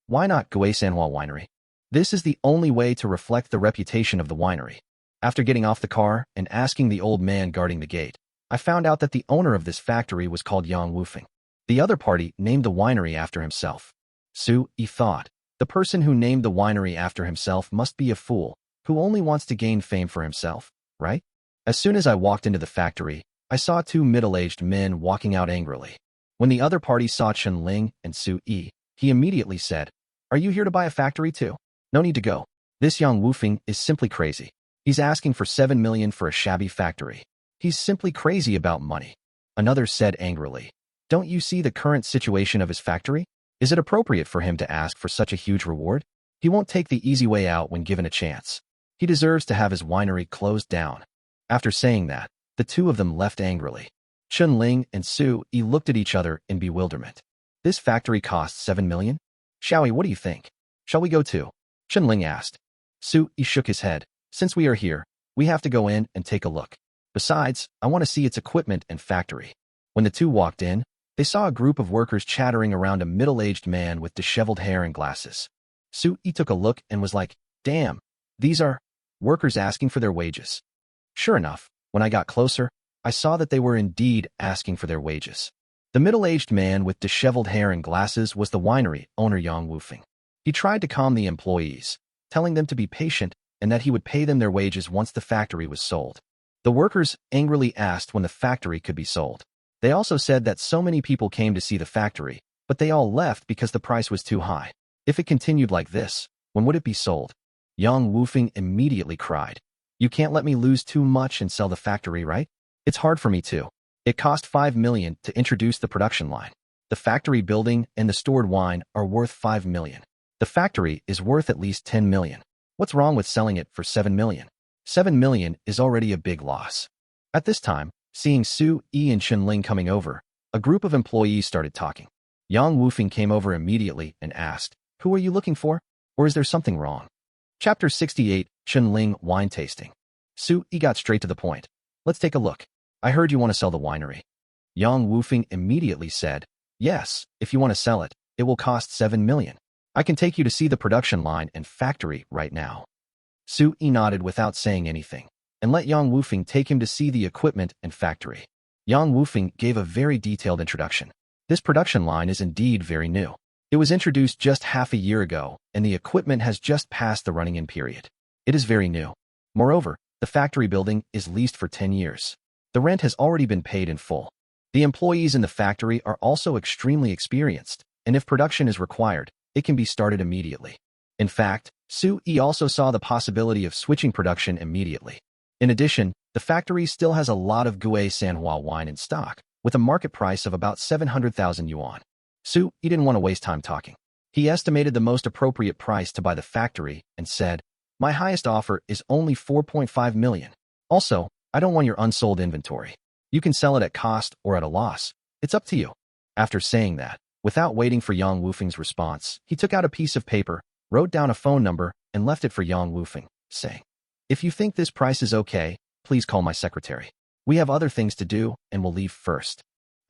Why not Gui Sanhua Winery? This is the only way to reflect the reputation of the winery. After getting off the car and asking the old man guarding the gate, I found out that the owner of this factory was called Yang Wufeng. The other party named the winery after himself. Sui thought, the person who named the winery after himself must be a fool, who only wants to gain fame for himself, right? As soon as I walked into the factory, I saw 2 middle-aged men walking out angrily. When the other party saw Chun-Ling and Sui, he immediately said, "Are you here to buy a factory too? No need to go. This Yang Wufeng is simply crazy. He's asking for 7 million for a shabby factory. He's simply crazy about money." Another said angrily, "Don't you see the current situation of his factory? Is it appropriate for him to ask for such a huge reward? He won't take the easy way out when given a chance. He deserves to have his winery closed down." After saying that, the two of them left angrily. Chun-Ling and Sui looked at each other in bewilderment. "This factory costs 7 million? Xiaoi, what do you think? Shall we go too?" Chun-Ling asked. Sui shook his head. "Since we are here, we have to go in and take a look. Besides, I want to see its equipment and factory." When the two walked in, they saw a group of workers chattering around a middle-aged man with disheveled hair and glasses. Sui took a look and was like, "Damn, these are workers asking for their wages." Sure enough, when I got closer, I saw that they were indeed asking for their wages. The middle-aged man with disheveled hair and glasses was the winery owner Yang Wufeng. He tried to calm the employees, telling them to be patient and that he would pay them their wages once the factory was sold. The workers angrily asked when the factory could be sold. They also said that so many people came to see the factory, but they all left because the price was too high. If it continued like this, when would it be sold? Yang Wufeng immediately cried, "You can't let me lose too much and sell the factory, right? It's hard for me too. It cost 5 million to introduce the production line. The factory building and the stored wine are worth 5 million. The factory is worth at least 10 million. What's wrong with selling it for 7 million? 7 million is already a big loss." At this time, seeing Sui and Chun-Ling coming over, a group of employees started talking. Yang Wufeng came over immediately and asked, "Who are you looking for? Or is there something wrong?" Chapter 68, Chun-Ling Wine Tasting. Su-yi got straight to the point. Let's take a look. I heard you want to sell the winery. Yang Wufeng immediately said, yes, if you want to sell it, it will cost 7 million. I can take you to see the production line and factory right now. Su-yi nodded without saying anything, and let Yang Wufeng take him to see the equipment and factory. Yang Wufeng gave a very detailed introduction. This production line is indeed very new. It was introduced just half a year ago, and the equipment has just passed the running-in period. It is very new. Moreover, the factory building is leased for 10 years. The rent has already been paid in full. The employees in the factory are also extremely experienced, and if production is required, it can be started immediately. In fact, Su-yi also saw the possibility of switching production immediately. In addition, the factory still has a lot of Gouais Sanhua wine in stock, with a market price of about 700,000 yuan. Su-yi didn't want to waste time talking. He estimated the most appropriate price to buy the factory and said, my highest offer is only 4.5 million. Also, I don't want your unsold inventory. You can sell it at cost or at a loss. It's up to you. After saying that, without waiting for Yang Wufeng's response, he took out a piece of paper, wrote down a phone number, and left it for Yang Wufeng, saying, if you think this price is okay, please call my secretary. We have other things to do and will leave first.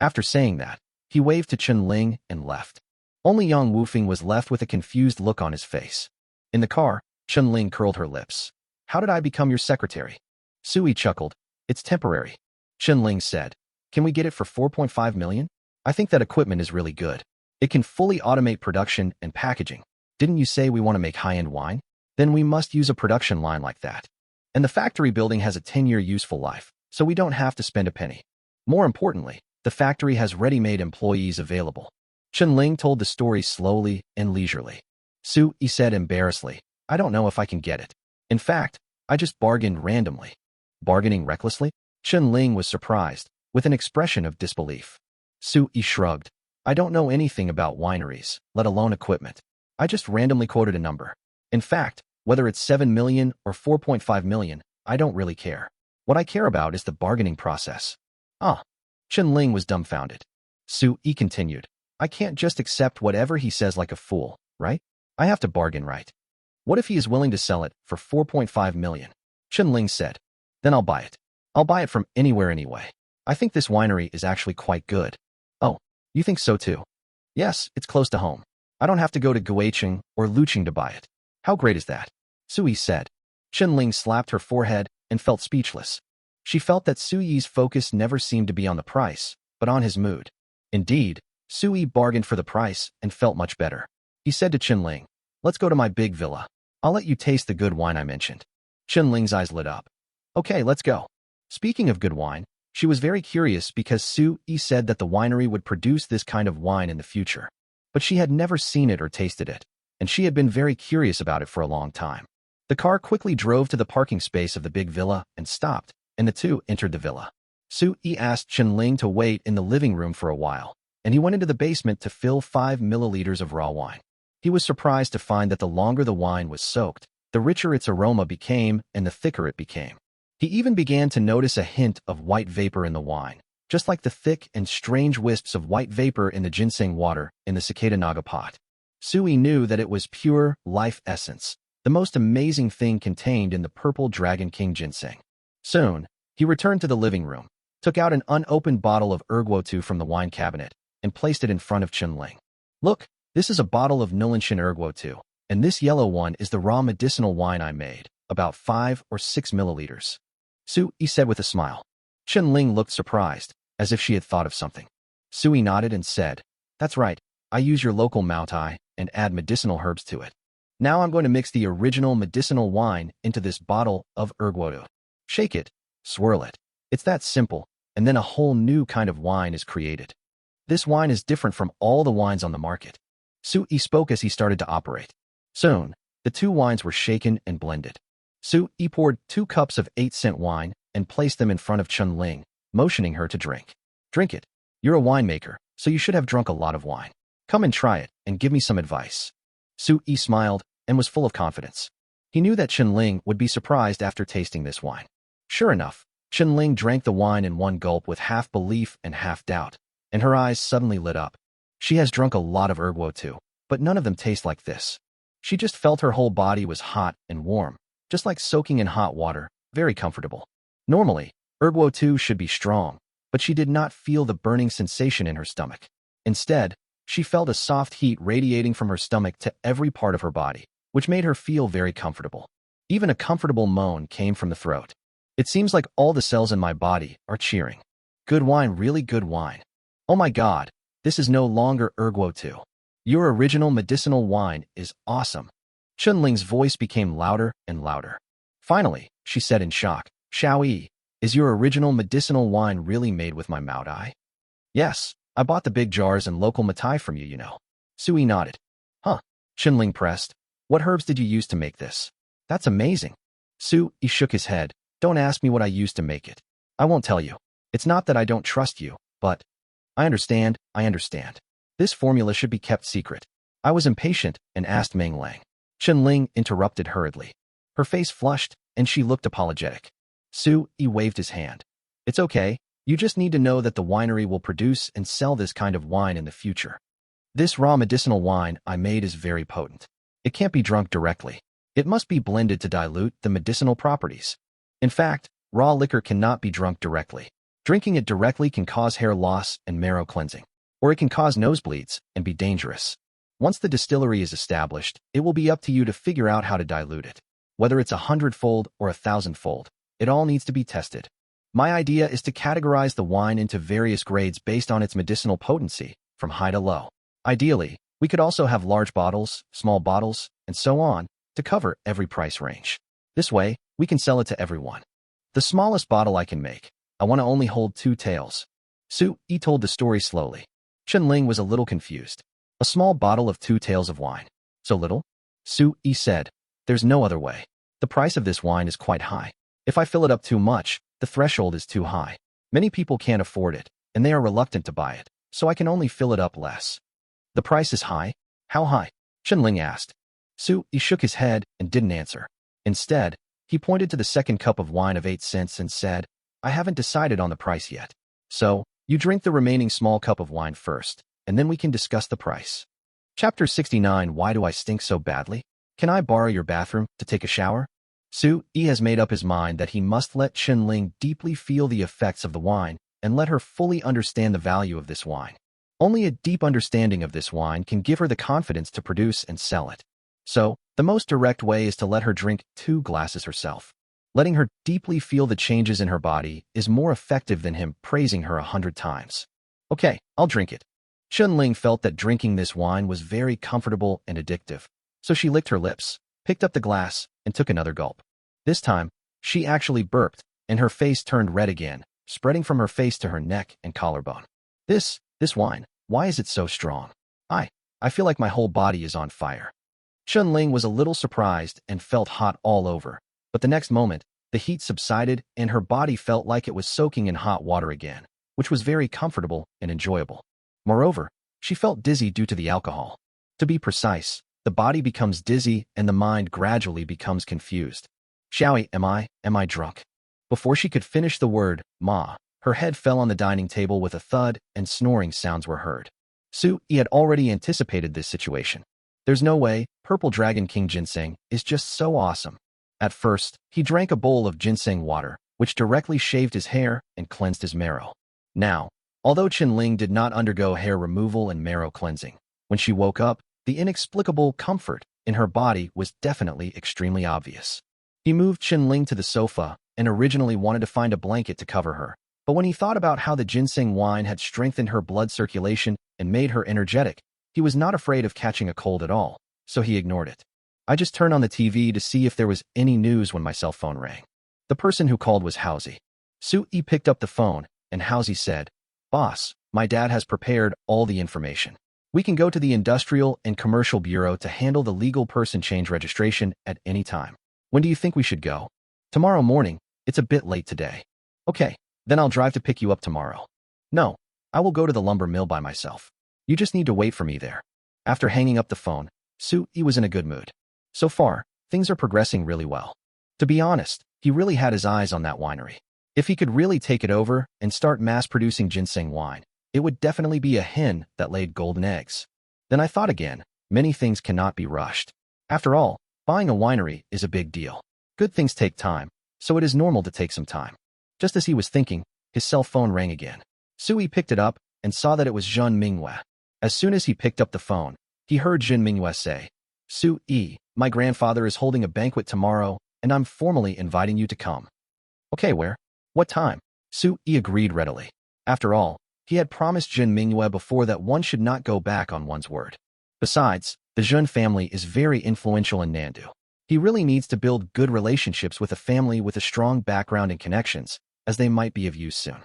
After saying that, he waved to Chen Ling and left. Only Yang Wufeng was left with a confused look on his face. In the car, Chen Ling curled her lips. How did I become your secretary? Su-yi chuckled. It's temporary. Chen Ling said, can we get it for 4.5 million? I think that equipment is really good. It can fully automate production and packaging. Didn't you say we want to make high-end wine? Then we must use a production line like that. And the factory building has a 10-year useful life, so we don't have to spend a penny. More importantly, the factory has ready-made employees available. Chen Ling told the story slowly and leisurely. Su-yi said embarrassedly, I don't know if I can get it. In fact, I just bargained randomly. Bargaining recklessly? Chen Ling was surprised, with an expression of disbelief. Su-yi shrugged. I don't know anything about wineries, let alone equipment. I just randomly quoted a number. In fact, whether it's 7 million or 4.5 million, I don't really care. What I care about is the bargaining process. Ah. Chen Ling was dumbfounded. Su-yi continued. I can't just accept whatever he says like a fool, right? I have to bargain right. What if he is willing to sell it for 4.5 million? Chen Ling said. Then I'll buy it. I'll buy it from anywhere anyway. I think this winery is actually quite good. Oh, you think so too? Yes, it's close to home. I don't have to go to Guicheng or Lucheng to buy it. How great is that? Su-yi said. Chen Ling slapped her forehead and felt speechless. She felt that Su-yi's focus never seemed to be on the price, but on his mood. Indeed, Su-yi bargained for the price and felt much better. He said to Chen Ling, let's go to my big villa. I'll let you taste the good wine I mentioned. Chen Ling's eyes lit up. Okay, let's go. Speaking of good wine, she was very curious because Su-yi said that the winery would produce this kind of wine in the future. But she had never seen it or tasted it, and she had been very curious about it for a long time. The car quickly drove to the parking space of the big villa and stopped, and the two entered the villa. Su-yi asked Chen Ling to wait in the living room for a while, and he went into the basement to fill 5 milliliters of raw wine. He was surprised to find that the longer the wine was soaked, the richer its aroma became and the thicker it became. He even began to notice a hint of white vapor in the wine, just like the thick and strange wisps of white vapor in the ginseng water in the cicada naga pot. Su-yi knew that it was pure life essence, the most amazing thing contained in the purple Dragon King ginseng. Soon, he returned to the living room, took out an unopened bottle of erguotu from the wine cabinet, and placed it in front of Chen Ling. Look, this is a bottle of Nulinshin erguotu, and this yellow one is the raw medicinal wine I made, about 5 or 6 milliliters. Su-yi said with a smile. Chen Ling looked surprised, as if she had thought of something. Su-yi nodded and said, that's right, I use your local moutai and add medicinal herbs to it. Now I'm going to mix the original medicinal wine into this bottle of erguotu. Shake it, swirl it. It's that simple, and then a whole new kind of wine is created. This wine is different from all the wines on the market. Su-yi spoke as he started to operate. Soon, the two wines were shaken and blended. Su-yi poured 2 cups of 8-cent wine and placed them in front of Chen Ling, motioning her to drink. Drink it. You're a winemaker, so you should have drunk a lot of wine. Come and try it and give me some advice. Su-yi smiled and was full of confidence. He knew that Chen Ling would be surprised after tasting this wine. Sure enough, Chen Ling drank the wine in one gulp with half belief and half doubt, and her eyes suddenly lit up. She has drunk a lot of erguotu, but none of them taste like this. She just felt her whole body was hot and warm, just like soaking in hot water, very comfortable. Normally, Erguo 2 should be strong, but she did not feel the burning sensation in her stomach. Instead, she felt a soft heat radiating from her stomach to every part of her body, which made her feel very comfortable. Even a comfortable moan came from the throat. It seems like all the cells in my body are cheering. Good wine, really good wine. Oh my god, this is no longer Erguo 2. Your original medicinal wine is awesome. Chunling's voice became louder and louder. Finally, she said in shock, Xiaoyi, is your original medicinal wine really made with my Maodai? Yes, I bought the big jars and local Matai from you, you know. Sui nodded. Huh, Chunling pressed. What herbs did you use to make this? That's amazing. Sui shook his head. Don't ask me what I used to make it. I won't tell you. It's not that I don't trust you, but… I understand. This formula should be kept secret. I was impatient and asked Meng Lang. Chunling interrupted hurriedly. Her face flushed, and she looked apologetic. Sui waved his hand. It's okay. You just need to know that the winery will produce and sell this kind of wine in the future. This raw medicinal wine I made is very potent. It can't be drunk directly. It must be blended to dilute the medicinal properties. In fact, raw liquor cannot be drunk directly. Drinking it directly can cause hair loss and marrow cleansing, or it can cause nosebleeds and be dangerous. Once the distillery is established, it will be up to you to figure out how to dilute it. Whether it's 100-fold or 1,000-fold, it all needs to be tested. My idea is to categorize the wine into various grades based on its medicinal potency, from high to low. Ideally, we could also have large bottles, small bottles, and so on, to cover every price range. This way, we can sell it to everyone. The smallest bottle I can make, I want to only hold 2 taels. Sui told the story slowly. Chunling was a little confused. A small bottle of 2 taels of wine. So little? Sui said. There's no other way. The price of this wine is quite high. If I fill it up too much, the threshold is too high. Many people can't afford it, and they are reluctant to buy it, so I can only fill it up less. The price is high? How high? Chunling asked. Sui shook his head and didn't answer. Instead, he pointed to the second cup of wine of 8 cents and said, I haven't decided on the price yet. So, you drink the remaining small cup of wine first, and then we can discuss the price. Chapter 69. Why do I stink so badly? Can I borrow your bathroom to take a shower? Sui has made up his mind that he must let Chunling deeply feel the effects of the wine and let her fully understand the value of this wine. Only a deep understanding of this wine can give her the confidence to produce and sell it. So, the most direct way is to let her drink 2 glasses herself. Letting her deeply feel the changes in her body is more effective than him praising her 100 times. Okay, I'll drink it. Chunling felt that drinking this wine was very comfortable and addictive, so she licked her lips, picked up the glass, and took another gulp. This time, she actually burped, and her face turned red again, spreading from her face to her neck and collarbone. This wine, why is it so strong? I feel like my whole body is on fire. Chunling was a little surprised and felt hot all over, but the next moment, the heat subsided and her body felt like it was soaking in hot water again, which was very comfortable and enjoyable. Moreover, she felt dizzy due to the alcohol. To be precise, the body becomes dizzy and the mind gradually becomes confused. Xiaoyi, am I drunk? Before she could finish the word, ma, her head fell on the dining table with a thud and snoring sounds were heard. Sui had already anticipated this situation. There's no way, Purple Dragon King Ginseng is just so awesome. At first, he drank a bowl of ginseng water, which directly shaved his hair and cleansed his marrow. Now, although Chunling did not undergo hair removal and marrow cleansing, when she woke up, the inexplicable comfort in her body was definitely extremely obvious. He moved Chunling to the sofa and originally wanted to find a blanket to cover her, but when he thought about how the ginseng wine had strengthened her blood circulation and made her energetic, he was not afraid of catching a cold at all, so he ignored it. I just turned on the TV to see if there was any news when my cell phone rang. The person who called was Housie. Sui picked up the phone, and Housie said, Boss, my dad has prepared all the information. We can go to the Industrial and Commercial Bureau to handle the legal person change registration at any time. When do you think we should go? Tomorrow morning. It's a bit late today. Okay, then I'll drive to pick you up tomorrow. No, I will go to the lumber mill by myself. You just need to wait for me there. After hanging up the phone, Sui was in a good mood. So far, things are progressing really well. To be honest, he really had his eyes on that winery. If he could really take it over and start mass-producing ginseng wine, it would definitely be a hen that laid golden eggs. Then I thought again, many things cannot be rushed. After all, buying a winery is a big deal. Good things take time, so it is normal to take some time. Just as he was thinking, his cell phone rang again. Sui picked it up and saw that it was Jun Minghua. As soon as he picked up the phone, he heard Jun Minghua say, Sui, my grandfather is holding a banquet tomorrow, and I'm formally inviting you to come. Okay, where? What time? Sui agreed readily. After all, he had promised Jun Minghua before that one should not go back on one's word. Besides, the Jun family is very influential in Nandu. He really needs to build good relationships with a family with a strong background and connections, as they might be of use soon.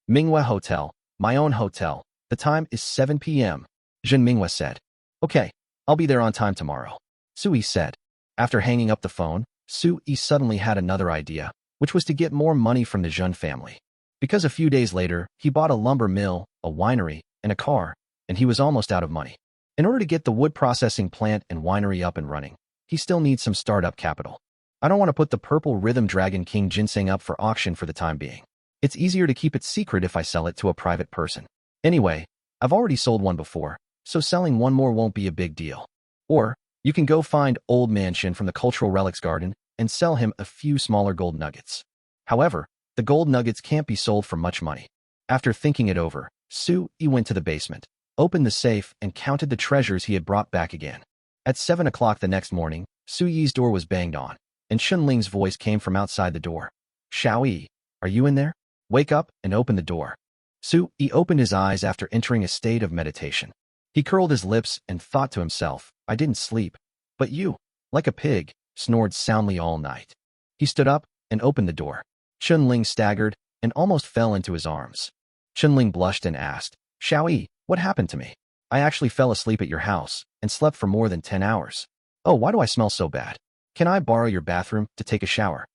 Minghua Hotel, my own hotel. The time is 7 p.m., Jun Minghua said. Okay, I'll be there on time tomorrow, Sui said. After hanging up the phone, Sui suddenly had another idea, which was to get more money from the Jun family. Because a few days later, he bought a lumber mill, a winery, and a car, and he was almost out of money. In order to get the wood processing plant and winery up and running, he still needs some startup capital. I don't want to put the Purple Rhythm Dragon King ginseng up for auction for the time being. It's easier to keep it secret if I sell it to a private person. Anyway, I've already sold one before, so selling one more won't be a big deal. Or, you can go find Old Man Shin from the Cultural Relics Garden and sell him a few smaller gold nuggets. However, the gold nuggets can't be sold for much money. After thinking it over, Sui went to the basement, opened the safe, and counted the treasures he had brought back again. At 7 o'clock the next morning, Sui's door was banged on, and Chunling's voice came from outside the door. Xiaoyi, are you in there? Wake up and open the door. Sui opened his eyes after entering a state of meditation. He curled his lips and thought to himself, I didn't sleep. But you, like a pig, snored soundly all night. He stood up and opened the door. Chunling staggered and almost fell into his arms. Chunling blushed and asked, Xiaoyi, what happened to me? I actually fell asleep at your house and slept for more than 10 hours. Oh, why do I smell so bad? Can I borrow your bathroom to take a shower?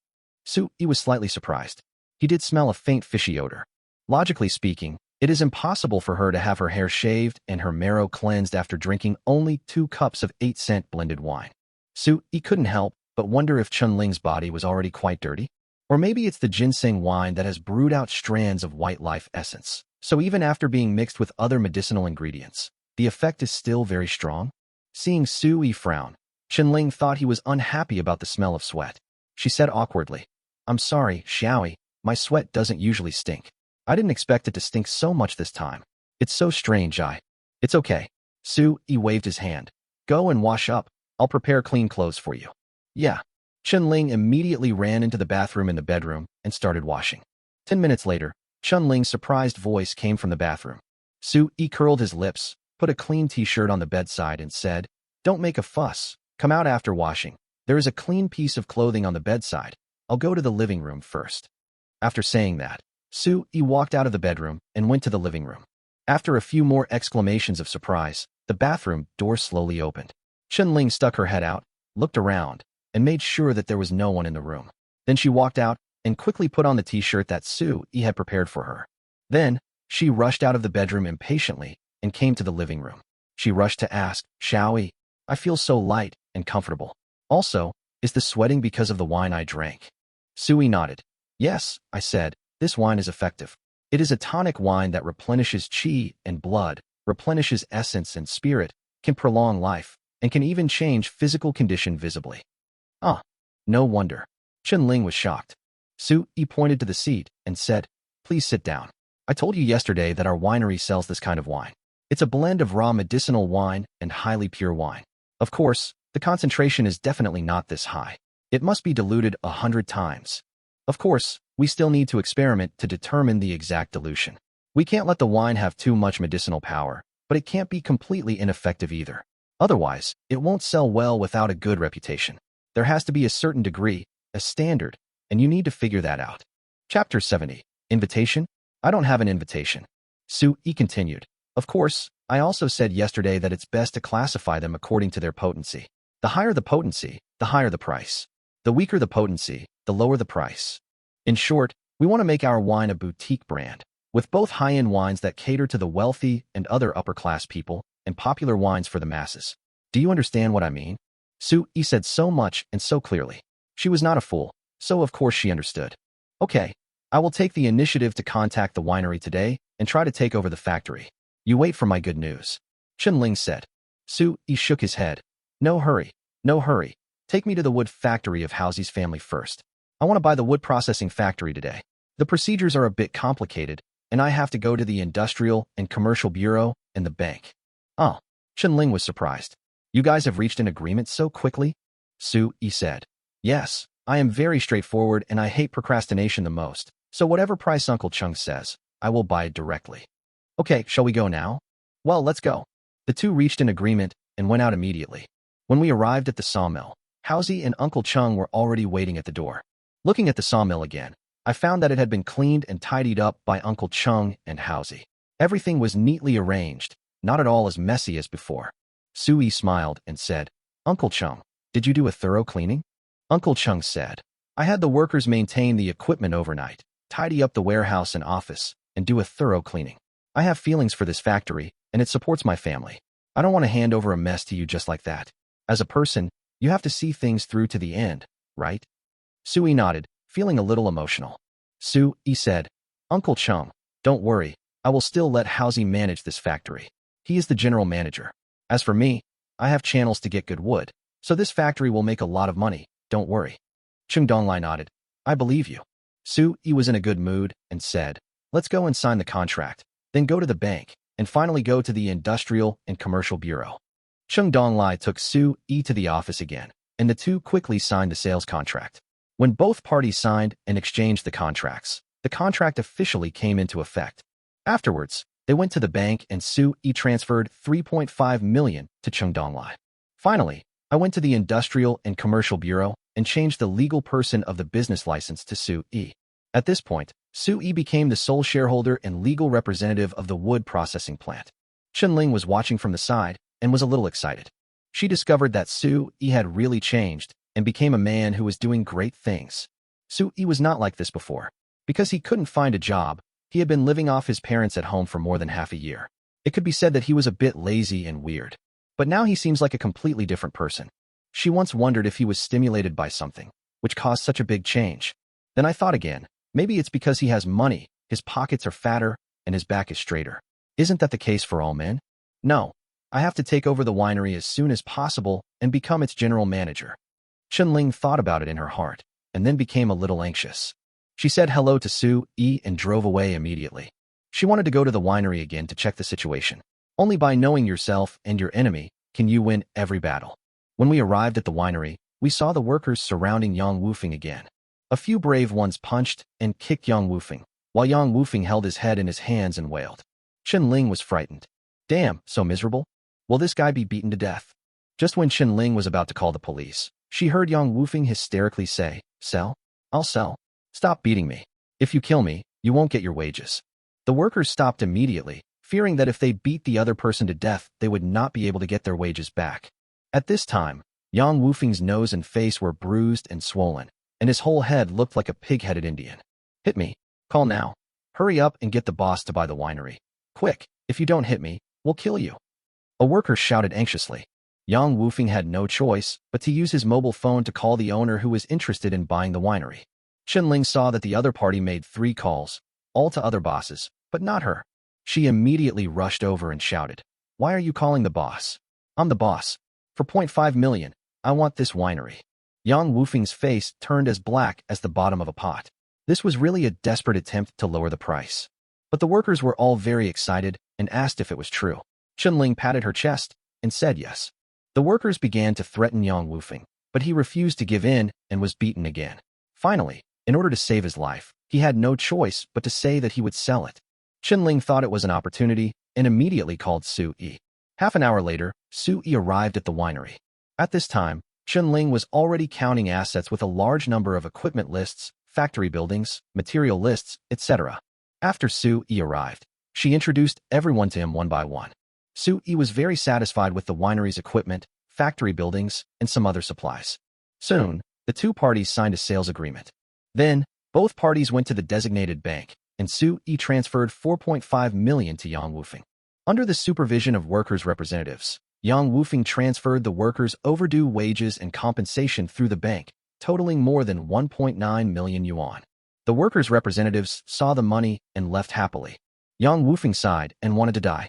Sui was slightly surprised. He did smell a faint fishy odor. Logically speaking, it is impossible for her to have her hair shaved and her marrow cleansed after drinking only 2 cups of 8-cent blended wine. Sui couldn't help but wonder if Chunling's body was already quite dirty. Or maybe it's the ginseng wine that has brewed out strands of white life essence. So even after being mixed with other medicinal ingredients, the effect is still very strong. Seeing Sui frown, Chunling thought he was unhappy about the smell of sweat. She said awkwardly, I'm sorry, Xiaoyi, my sweat doesn't usually stink. I didn't expect it to stink so much this time. It's so strange. It's okay. Sui waved his hand. Go and wash up. I'll prepare clean clothes for you. Yeah. Chunling immediately ran into the bathroom in the bedroom and started washing. 10 minutes later, Chunling's surprised voice came from the bathroom. Sui curled his lips, put a clean t-shirt on the bedside and said, Don't make a fuss. Come out after washing. There is a clean piece of clothing on the bedside. I'll go to the living room first. After saying that, Sui walked out of the bedroom and went to the living room. After a few more exclamations of surprise, the bathroom door slowly opened. Chunling stuck her head out, looked around, and made sure that there was no one in the room. Then she walked out and quickly put on the t-shirt that Sui had prepared for her. Then, she rushed out of the bedroom impatiently and came to the living room. She rushed to ask, Xiaoyi, I feel so light and comfortable. Also, is the sweating because of the wine I drank? Sui nodded. Yes, I said, this wine is effective. It is a tonic wine that replenishes qi and blood, replenishes essence and spirit, can prolong life, and can even change physical condition visibly. Ah, no wonder. Chunling was shocked. Sui pointed to the seat and said, Please sit down. I told you yesterday that our winery sells this kind of wine. It's a blend of raw medicinal wine and highly pure wine. Of course, the concentration is definitely not this high. It must be diluted 100 times. Of course, we still need to experiment to determine the exact dilution. We can't let the wine have too much medicinal power, but it can't be completely ineffective either. Otherwise, it won't sell well without a good reputation. There has to be a certain degree, a standard, and you need to figure that out. Chapter 70. Invitation? I don't have an invitation. Sui continued. Of course, I also said yesterday that it's best to classify them according to their potency. The higher the potency, the higher the price. The weaker the potency, the lower the price. In short, we want to make our wine a boutique brand, with both high-end wines that cater to the wealthy and other upper-class people, and popular wines for the masses. Do you understand what I mean? Sui said so much and so clearly. She was not a fool, so of course she understood. Okay, I will take the initiative to contact the winery today and try to take over the factory. You wait for my good news. Chunling said. Sui shook his head. No hurry, no hurry. Take me to the wood factory of Housy's family first. I want to buy the wood processing factory today. The procedures are a bit complicated, and I have to go to the Industrial and Commercial Bureau and the bank. Oh, Ling was surprised. You guys have reached an agreement so quickly? Yi said. Yes, I am very straightforward and I hate procrastination the most, so whatever price Uncle Chung says, I will buy it directly. Okay, shall we go now? Well, let's go. The two reached an agreement and went out immediately. When we arrived at the sawmill, Housie and Uncle Chung were already waiting at the door. Looking at the sawmill again, I found that it had been cleaned and tidied up by Uncle Chung and Housie. Everything was neatly arranged, not at all as messy as before. Yi smiled and said, Uncle Chung, did you do a thorough cleaning? Uncle Chung said, I had the workers maintain the equipment overnight, tidy up the warehouse and office, and do a thorough cleaning. I have feelings for this factory, and it supports my family. I don't want to hand over a mess to you just like that. As a person, you have to see things through to the end, right? Yi nodded, feeling a little emotional. Yi said, Uncle Chung, don't worry, I will still let Housie manage this factory. He is the general manager. As for me, I have channels to get good wood, so this factory will make a lot of money, don't worry. Chung Donglai nodded. I believe you. Yi was in a good mood and said, let's go and sign the contract, then go to the bank, and finally go to the Industrial and Commercial Bureau. Chung Donglai took Yi to the office again, and the two quickly signed the sales contract. When both parties signed and exchanged the contracts, the contract officially came into effect. Afterwards, they went to the bank and Yi transferred 3.5 million to Chung Donglai. Finally, I went to the Industrial and Commercial Bureau and changed the legal person of the business license to Yi. At this point, Yi became the sole shareholder and legal representative of the wood processing plant. Ling was watching from the side and was a little excited. She discovered that Yi had really changed and became a man who was doing great things. Yi was not like this before. Because he couldn't find a job, he had been living off his parents at home for more than half a year. It could be said that he was a bit lazy and weird. But now he seems like a completely different person. She once wondered if he was stimulated by something, which caused such a big change. Then I thought again, maybe it's because he has money, his pockets are fatter, and his back is straighter. Isn't that the case for all men? No, I have to take over the winery as soon as possible and become its general manager. Ling thought about it in her heart, and then became a little anxious. She said hello to Yi and drove away immediately. She wanted to go to the winery again to check the situation. Only by knowing yourself and your enemy can you win every battle. When we arrived at the winery, we saw the workers surrounding Yang Wufeng again. A few brave ones punched and kicked Yang Wufeng, while Yang Wufeng held his head in his hands and wailed. Ling was frightened. Damn, so miserable? Will this guy be beaten to death? Just when Ling was about to call the police, she heard Yang Wufeng hysterically say, Sell? I'll sell. Stop beating me. If you kill me, you won't get your wages. The workers stopped immediately, fearing that if they beat the other person to death, they would not be able to get their wages back. At this time, Yang Wufeng's nose and face were bruised and swollen, and his whole head looked like a pig-headed Indian. Hit me. Call now. Hurry up and get the boss to buy the winery. Quick, if you don't hit me, we'll kill you. A worker shouted anxiously. Yang Wufeng had no choice but to use his mobile phone to call the owner who was interested in buying the winery. Ling saw that the other party made 3 calls, all to other bosses, but not her. She immediately rushed over and shouted, Why are you calling the boss? I'm the boss. For 0.5 million, I want this winery. Yang Wufeng's face turned as black as the bottom of a pot. This was really a desperate attempt to lower the price. But the workers were all very excited and asked if it was true. Ling patted her chest and said yes. The workers began to threaten Yang Wufeng, but he refused to give in and was beaten again. Finally, in order to save his life, he had no choice but to say that he would sell it. Ling thought it was an opportunity and immediately called Yi. Half an hour later, Yi arrived at the winery. At this time, Ling was already counting assets with a large number of equipment lists, factory buildings, material lists, etc. After Yi arrived, she introduced everyone to him one by one. Yi was very satisfied with the winery's equipment, factory buildings, and some other supplies. Soon, the two parties signed a sales agreement. Then, both parties went to the designated bank, and Yi transferred 4.5 million to Yang Wufeng. Under the supervision of workers' representatives, Yang Wufeng transferred the workers' overdue wages and compensation through the bank, totaling more than 1.9 million yuan. The workers' representatives saw the money and left happily. Yang Wufeng sighed and wanted to die.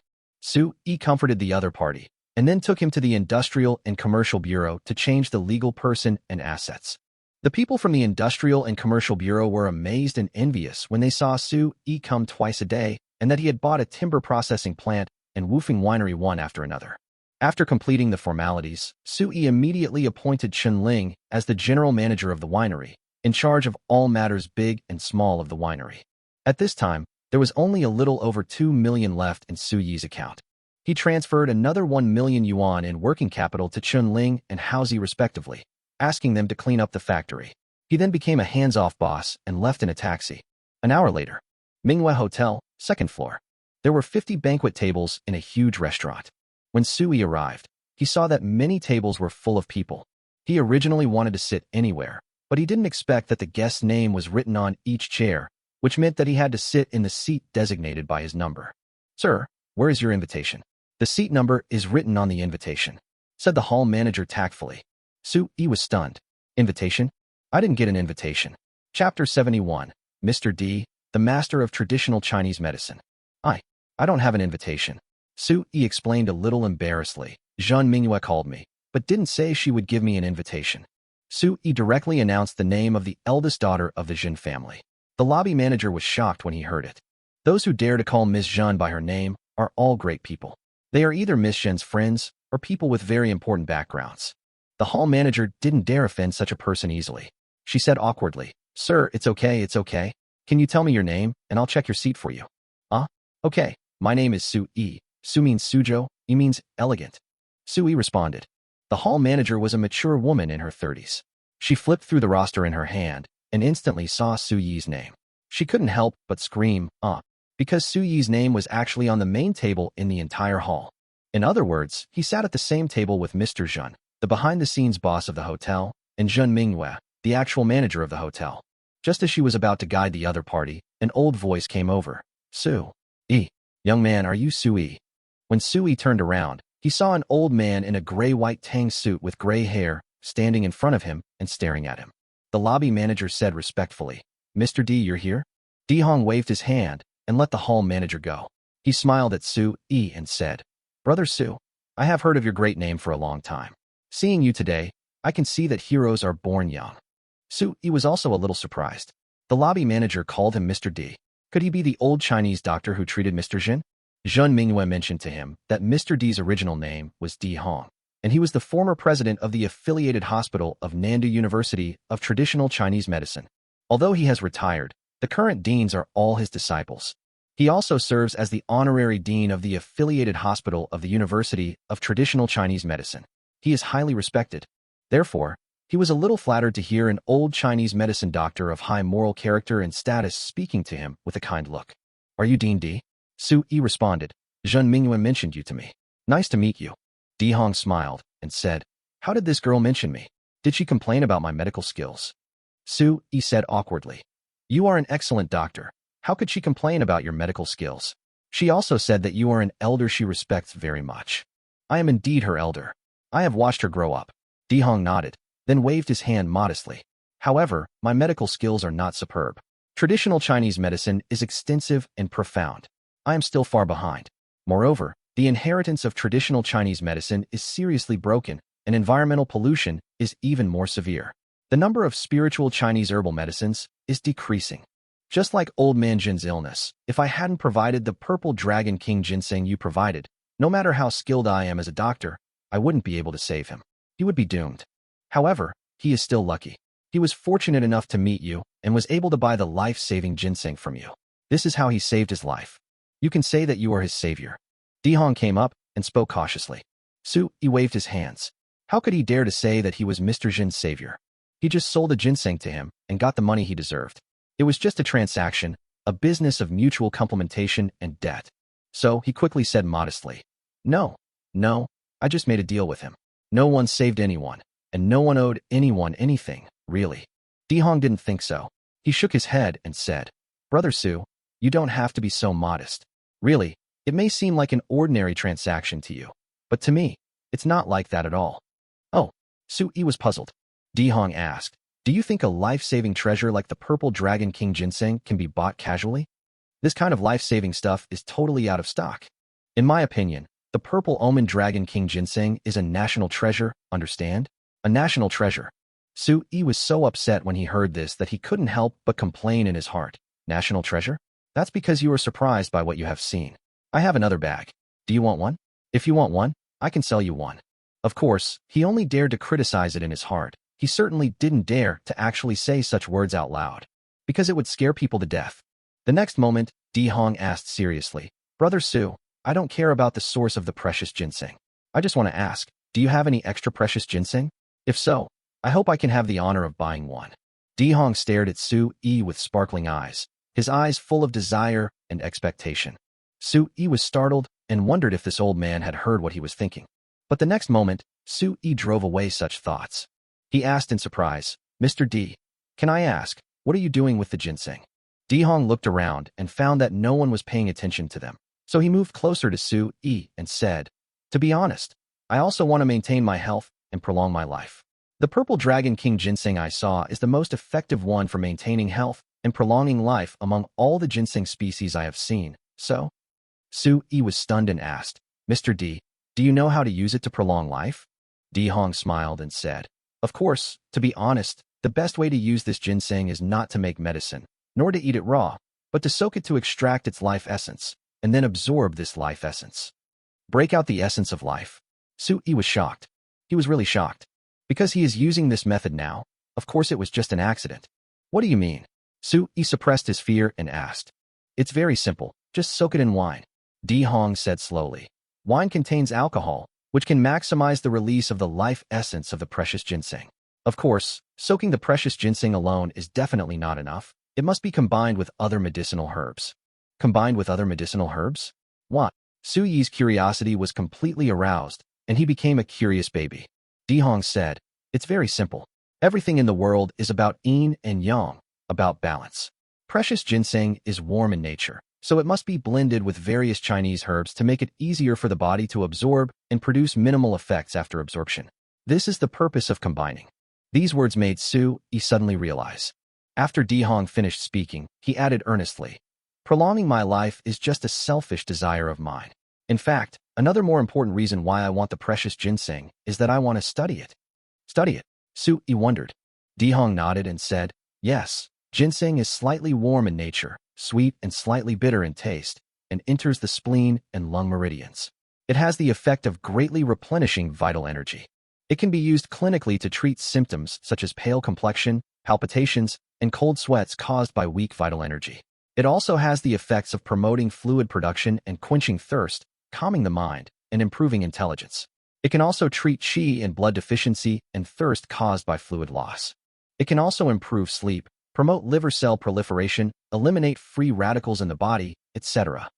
Yi comforted the other party, and then took him to the Industrial and Commercial Bureau to change the legal person and assets. The people from the Industrial and Commercial Bureau were amazed and envious when they saw Su-yi come twice a day and that he had bought a timber processing plant and Wufeng winery one after another. After completing the formalities, Su-yi immediately appointed Chen-ling as the general manager of the winery, in charge of all matters big and small of the winery. At this time, there was only a little over 2 million left in Su-yi's account. He transferred another 1 million yuan in working capital to Chen-ling and Haozi respectively, asking them to clean up the factory. He then became a hands-off boss and left in a taxi. An hour later, Manhwa Hotel, second floor. There were 50 banquet tables in a huge restaurant. When Su-yi arrived, he saw that many tables were full of people. He originally wanted to sit anywhere, but he didn't expect that the guest's name was written on each chair, which meant that he had to sit in the seat designated by his number. "Sir, where is your invitation?" "The seat number is written on the invitation," said the hall manager tactfully. Su-yi was stunned. "Invitation? I didn't get an invitation." Chapter 71. Mr. D, the master of traditional Chinese medicine. I don't have an invitation." Su-yi explained a little embarrassedly. "Zhen Mingyue called me, but didn't say she would give me an invitation." Su-yi directly announced the name of the eldest daughter of the Zhen family. The lobby manager was shocked when he heard it. Those who dare to call Miss Zhen by her name are all great people. They are either Miss Zhen's friends or people with very important backgrounds. The hall manager didn't dare offend such a person easily. She said awkwardly, "Sir, it's okay. Can you tell me your name, and I'll check your seat for you?" Okay, my name is Su-yi. Su means Suzhou, Yi means elegant." Su-yi responded. The hall manager was a mature woman in her 30s. She flipped through the roster in her hand and instantly saw Su-yi's name. She couldn't help but scream, because Su-yi's name was actually on the main table in the entire hall. In other words, he sat at the same table with Mr. Zhen, the behind-the-scenes boss of the hotel, and Zhen Mingyue, the actual manager of the hotel. Just as she was about to guide the other party, an old voice came over. "Su-yi, young man, are you Su-yi?" When Su-yi turned around, he saw an old man in a gray-white tang suit with gray hair standing in front of him and staring at him. The lobby manager said respectfully, "Mr. D, you're here?" Di Hong waved his hand and let the hall manager go. He smiled at Su-yi and said, "Brother Su, I have heard of your great name for a long time. Seeing you today, I can see that heroes are born young." Su-yi was also a little surprised. The lobby manager called him Mr. D. Could he be the old Chinese doctor who treated Mr. Zhen? Zhen Mingyue mentioned to him that Mr. D's original name was Di Hong, and he was the former president of the affiliated hospital of Nandu University of Traditional Chinese Medicine. Although he has retired, the current deans are all his disciples. He also serves as the honorary dean of the affiliated hospital of the University of Traditional Chinese Medicine. He is highly respected. Therefore, he was a little flattered to hear an old Chinese medicine doctor of high moral character and status speaking to him with a kind look. "Are you Dean D?" Su-yi responded. "Zhen Mingyue mentioned you to me. Nice to meet you." Di Hong smiled and said, "How did this girl mention me? Did she complain about my medical skills?" Su-yi said awkwardly, "You are an excellent doctor. How could she complain about your medical skills? She also said that you are an elder she respects very much." "I am indeed her elder. I have watched her grow up." Di Hong nodded, then waved his hand modestly. "However, my medical skills are not superb. Traditional Chinese medicine is extensive and profound. I am still far behind. Moreover, the inheritance of traditional Chinese medicine is seriously broken, and environmental pollution is even more severe. The number of spiritual Chinese herbal medicines is decreasing. Just like old man Jin's illness, if I hadn't provided the purple dragon king ginseng you provided, no matter how skilled I am as a doctor, I wouldn't be able to save him. He would be doomed. However, he is still lucky. He was fortunate enough to meet you and was able to buy the life-saving ginseng from you. This is how he saved his life. You can say that you are his savior." Di Hong came up and spoke cautiously. Su-yi waved his hands. How could he dare to say that he was Mr. Jin's savior? He just sold a ginseng to him and got the money he deserved. It was just a transaction, a business of mutual complementation and debt. So he quickly said modestly, No, I just made a deal with him. No one saved anyone, and no one owed anyone anything, really." Di Hong didn't think so. He shook his head and said, "Brother Su, you don't have to be so modest. Really, it may seem like an ordinary transaction to you, but to me, it's not like that at all." "Oh," Su-yi was puzzled. Di Hong asked, "Do you think a life-saving treasure like the purple dragon king ginseng can be bought casually? This kind of life-saving stuff is totally out of stock. In my opinion, the purple omen dragon king ginseng is a national treasure, understand? A national treasure." Su-yi was so upset when he heard this that he couldn't help but complain in his heart. National treasure? That's because you are surprised by what you have seen. I have another bag. Do you want one? If you want one, I can sell you one. Of course, he only dared to criticize it in his heart. He certainly didn't dare to actually say such words out loud, because it would scare people to death. The next moment, Di Hong asked seriously, Brother Su, I don't care about the source of the precious ginseng. I just want to ask, do you have any extra precious ginseng? If so, I hope I can have the honor of buying one. Di Hong stared at Su-yi with sparkling eyes, his eyes full of desire and expectation. Su-yi was startled and wondered if this old man had heard what he was thinking. But the next moment, Su-yi drove away such thoughts. He asked in surprise, Mr. D, can I ask, what are you doing with the ginseng? Di Hong looked around and found that no one was paying attention to them. So he moved closer to Su-yi and said, To be honest, I also want to maintain my health and prolong my life. The purple dragon king ginseng I saw is the most effective one for maintaining health and prolonging life among all the ginseng species I have seen. So, Su-yi was stunned and asked, Mr. D, do you know how to use it to prolong life? Di Hong smiled and said, Of course, to be honest, the best way to use this ginseng is not to make medicine, nor to eat it raw, but to soak it to extract its life essence, and then absorb this life essence. Break out the essence of life. Su-yi was shocked. He was really shocked. Because he is using this method now, of course it was just an accident. What do you mean? Su-yi suppressed his fear and asked. It's very simple, just soak it in wine. Di Hong said slowly. Wine contains alcohol, which can maximize the release of the life essence of the precious ginseng. Of course, soaking the precious ginseng alone is definitely not enough. It must be combined with other medicinal herbs. Combined with other medicinal herbs? What? Su-yi's curiosity was completely aroused, and he became a curious baby. Di Hong said, It's very simple. Everything in the world is about yin and yang, about balance. Precious ginseng is warm in nature, so it must be blended with various Chinese herbs to make it easier for the body to absorb and produce minimal effects after absorption. This is the purpose of combining. These words made Su-yi suddenly realize. After Di Hong finished speaking, he added earnestly, Prolonging my life is just a selfish desire of mine. In fact, another more important reason why I want the precious ginseng is that I want to study it. Study it? Su-yi wondered. Di Hong nodded and said, Yes, ginseng is slightly warm in nature, sweet and slightly bitter in taste, and enters the spleen and lung meridians. It has the effect of greatly replenishing vital energy. It can be used clinically to treat symptoms such as pale complexion, palpitations, and cold sweats caused by weak vital energy. It also has the effects of promoting fluid production and quenching thirst, calming the mind, and improving intelligence. It can also treat qi and blood deficiency and thirst caused by fluid loss. It can also improve sleep, promote liver cell proliferation, eliminate free radicals in the body, etc.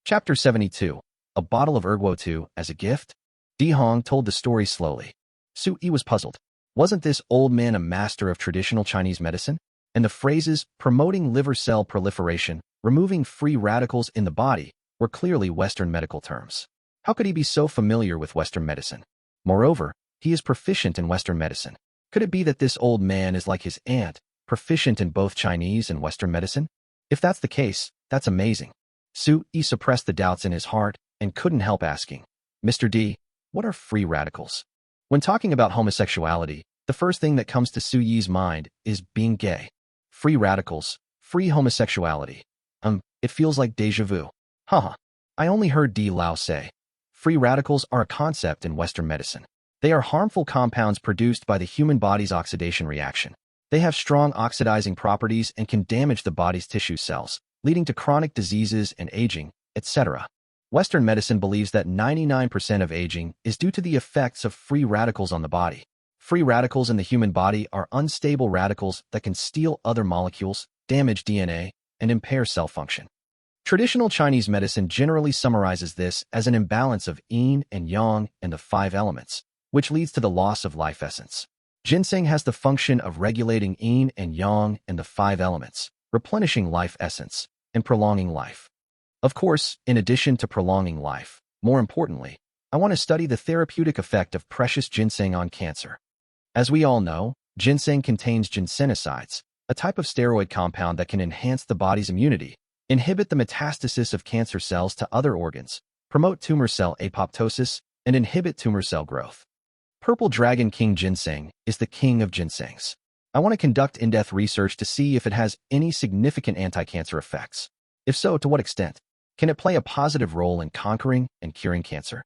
Chapter 72. A bottle of erguo as a gift? Di Hong told the story slowly. Su-yi was puzzled. Wasn't this old man a master of traditional Chinese medicine? And the phrases, promoting liver cell proliferation, removing free radicals in the body, were clearly Western medical terms. How could he be so familiar with Western medicine? Moreover, he is proficient in Western medicine. Could it be that this old man is like his aunt, proficient in both Chinese and Western medicine? If that's the case, that's amazing. Su-yi suppressed the doubts in his heart and couldn't help asking, Mr. D, what are free radicals? When talking about homosexuality, the first thing that comes to Su-yi's mind is being gay. Free radicals, free homosexuality. It feels like déjà vu. Haha. I only heard Di Lao say. Free radicals are a concept in Western medicine. They are harmful compounds produced by the human body's oxidation reaction. They have strong oxidizing properties and can damage the body's tissue cells, leading to chronic diseases and aging, etc. Western medicine believes that 99% of aging is due to the effects of free radicals on the body. Free radicals in the human body are unstable radicals that can steal other molecules, damage DNA, and impair cell function. Traditional Chinese medicine generally summarizes this as an imbalance of yin and yang and the 5 elements, which leads to the loss of life essence. Ginseng has the function of regulating yin and yang and the 5 elements, replenishing life essence, and prolonging life. Of course, in addition to prolonging life, more importantly, I want to study the therapeutic effect of precious ginseng on cancer. As we all know, ginseng contains ginsenosides, a type of steroid compound that can enhance the body's immunity, inhibit the metastasis of cancer cells to other organs, promote tumor cell apoptosis, and inhibit tumor cell growth. Purple Dragon King Ginseng is the king of ginsengs. I want to conduct in-depth research to see if it has any significant anti-cancer effects. If so, to what extent? Can it play a positive role in conquering and curing cancer?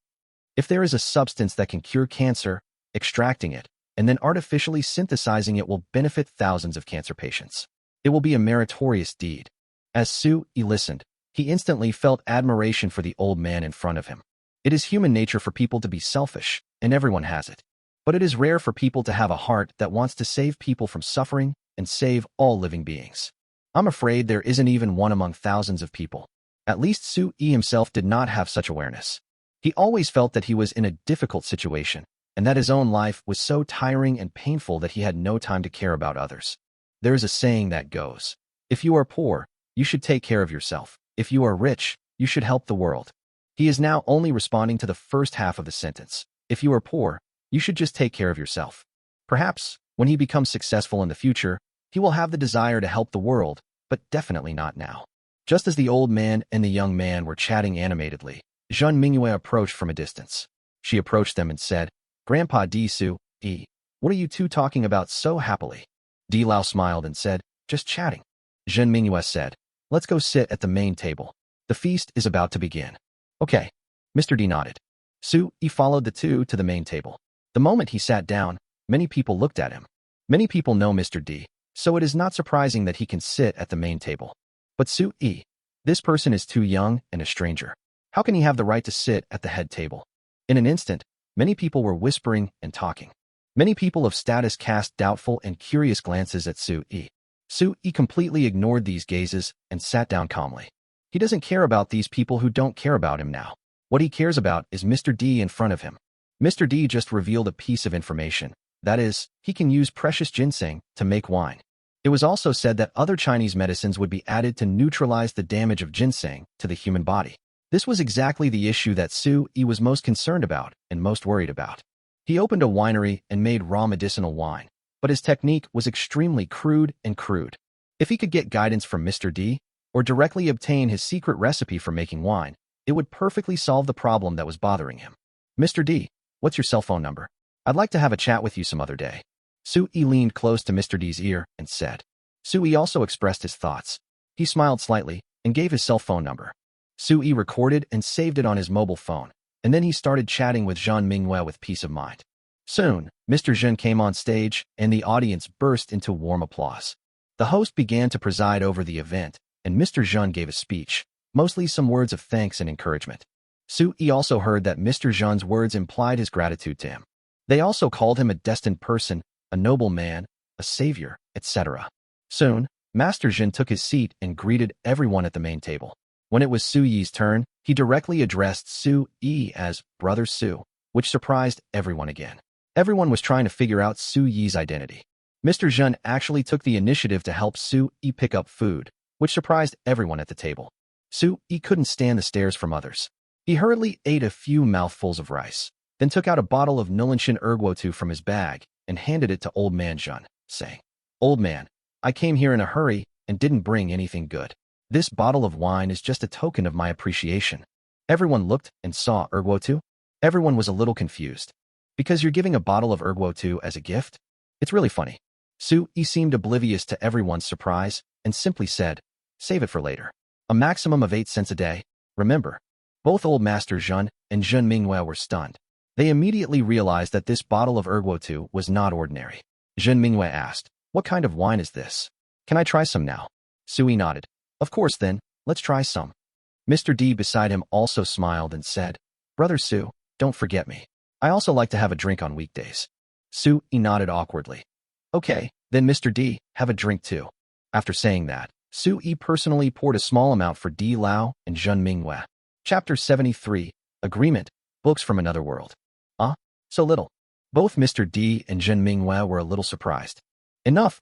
If there is a substance that can cure cancer, extracting it and then artificially synthesizing it will benefit thousands of cancer patients. It will be a meritorious deed. As Su-yi listened, he instantly felt admiration for the old man in front of him. It is human nature for people to be selfish, and everyone has it. But it is rare for people to have a heart that wants to save people from suffering and save all living beings. I'm afraid there isn't even one among thousands of people. At least Su-yi himself did not have such awareness. He always felt that he was in a difficult situation, and that his own life was so tiring and painful that he had no time to care about others. There is a saying that goes, if you are poor, you should take care of yourself. If you are rich, you should help the world. He is now only responding to the first half of the sentence. If you are poor, you should just take care of yourself. Perhaps, when he becomes successful in the future, he will have the desire to help the world, but definitely not now. Just as the old man and the young man were chatting animatedly, Jean Mingyue approached from a distance. She approached them and said, Grandpa Su-yi, what are you two talking about so happily? Di Lao smiled and said, just chatting. Jean Mingyue said, let's go sit at the main table. The feast is about to begin. Okay. Mr. D nodded. Su-yi followed the two to the main table. The moment he sat down, many people looked at him. Many people know Mr. D, so it is not surprising that he can sit at the main table. But Su-yi, this person is too young and a stranger. How can he have the right to sit at the head table? In an instant, many people were whispering and talking. Many people of status cast doubtful and curious glances at Su-yi. Su-yi completely ignored these gazes and sat down calmly. He doesn't care about these people who don't care about him now. What he cares about is Mr. D in front of him. Mr. D just revealed a piece of information. That is, he can use precious ginseng to make wine. It was also said that other Chinese medicines would be added to neutralize the damage of ginseng to the human body. This was exactly the issue that Su-yi was most concerned about and most worried about. He opened a winery and made raw medicinal wine, but his technique was extremely crude. If he could get guidance from Mr. D, or directly obtain his secret recipe for making wine, it would perfectly solve the problem that was bothering him. Mr. D, what's your cell phone number? I'd like to have a chat with you some other day. Su-yi leaned close to Mr. D's ear and said. Su-yi also expressed his thoughts. He smiled slightly and gave his cell phone number. Su-yi recorded and saved it on his mobile phone, and then he started chatting with Jean Mingyue with peace of mind. Soon, Mr. Jean came on stage, and the audience burst into warm applause. The host began to preside over the event, and Mr. Jean gave a speech, mostly some words of thanks and encouragement. Su-yi also heard that Mr. Jean's words implied his gratitude to him. They also called him a destined person, a noble man, a savior, etc. Soon, Master Jean took his seat and greeted everyone at the main table. When it was Su-yi's turn, he directly addressed Su-yi as Brother Su, which surprised everyone again. Everyone was trying to figure out Su-yi's identity. Mr. Jean actually took the initiative to help Su-yi pick up food, which surprised everyone at the table. Su-yi couldn't stand the stares from others. He hurriedly ate a few mouthfuls of rice, then took out a bottle of Nulanshin Erguotu from his bag and handed it to Old Man Jean, saying, Old man, I came here in a hurry and didn't bring anything good. This bottle of wine is just a token of my appreciation. Everyone looked and saw Erguotu. Everyone was a little confused. Because you're giving a bottle of Erguotu as a gift? It's really funny. Su-yi seemed oblivious to everyone's surprise and simply said, save it for later. A maximum of 8 cents a day. Remember, both Old Master Jean and Jean Mingyue were stunned. They immediately realized that this bottle of Erguotu was not ordinary. Jean Mingyue asked, what kind of wine is this? Can I try some now? Su-yi nodded. Of course then, let's try some. Mr. D beside him also smiled and said, Brother Su, don't forget me. I also like to have a drink on weekdays. Su-yi nodded awkwardly. Okay, then Mr. D, have a drink too. After saying that, Su-yi personally poured a small amount for Di Lao and Jean Mingyue. Chapter 73, Agreement, Books from Another World. So little. Both Mr. D and Jean Mingyue were a little surprised. Enough.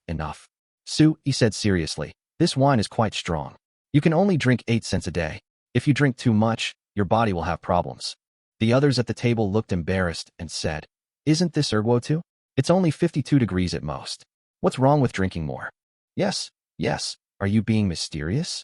Su-yi said seriously, this wine is quite strong. You can only drink 8 cents a day. If you drink too much, your body will have problems. The others at the table looked embarrassed and said, isn't this Erguotu? It's only 52 degrees at most. What's wrong with drinking more? Yes. Are you being mysterious?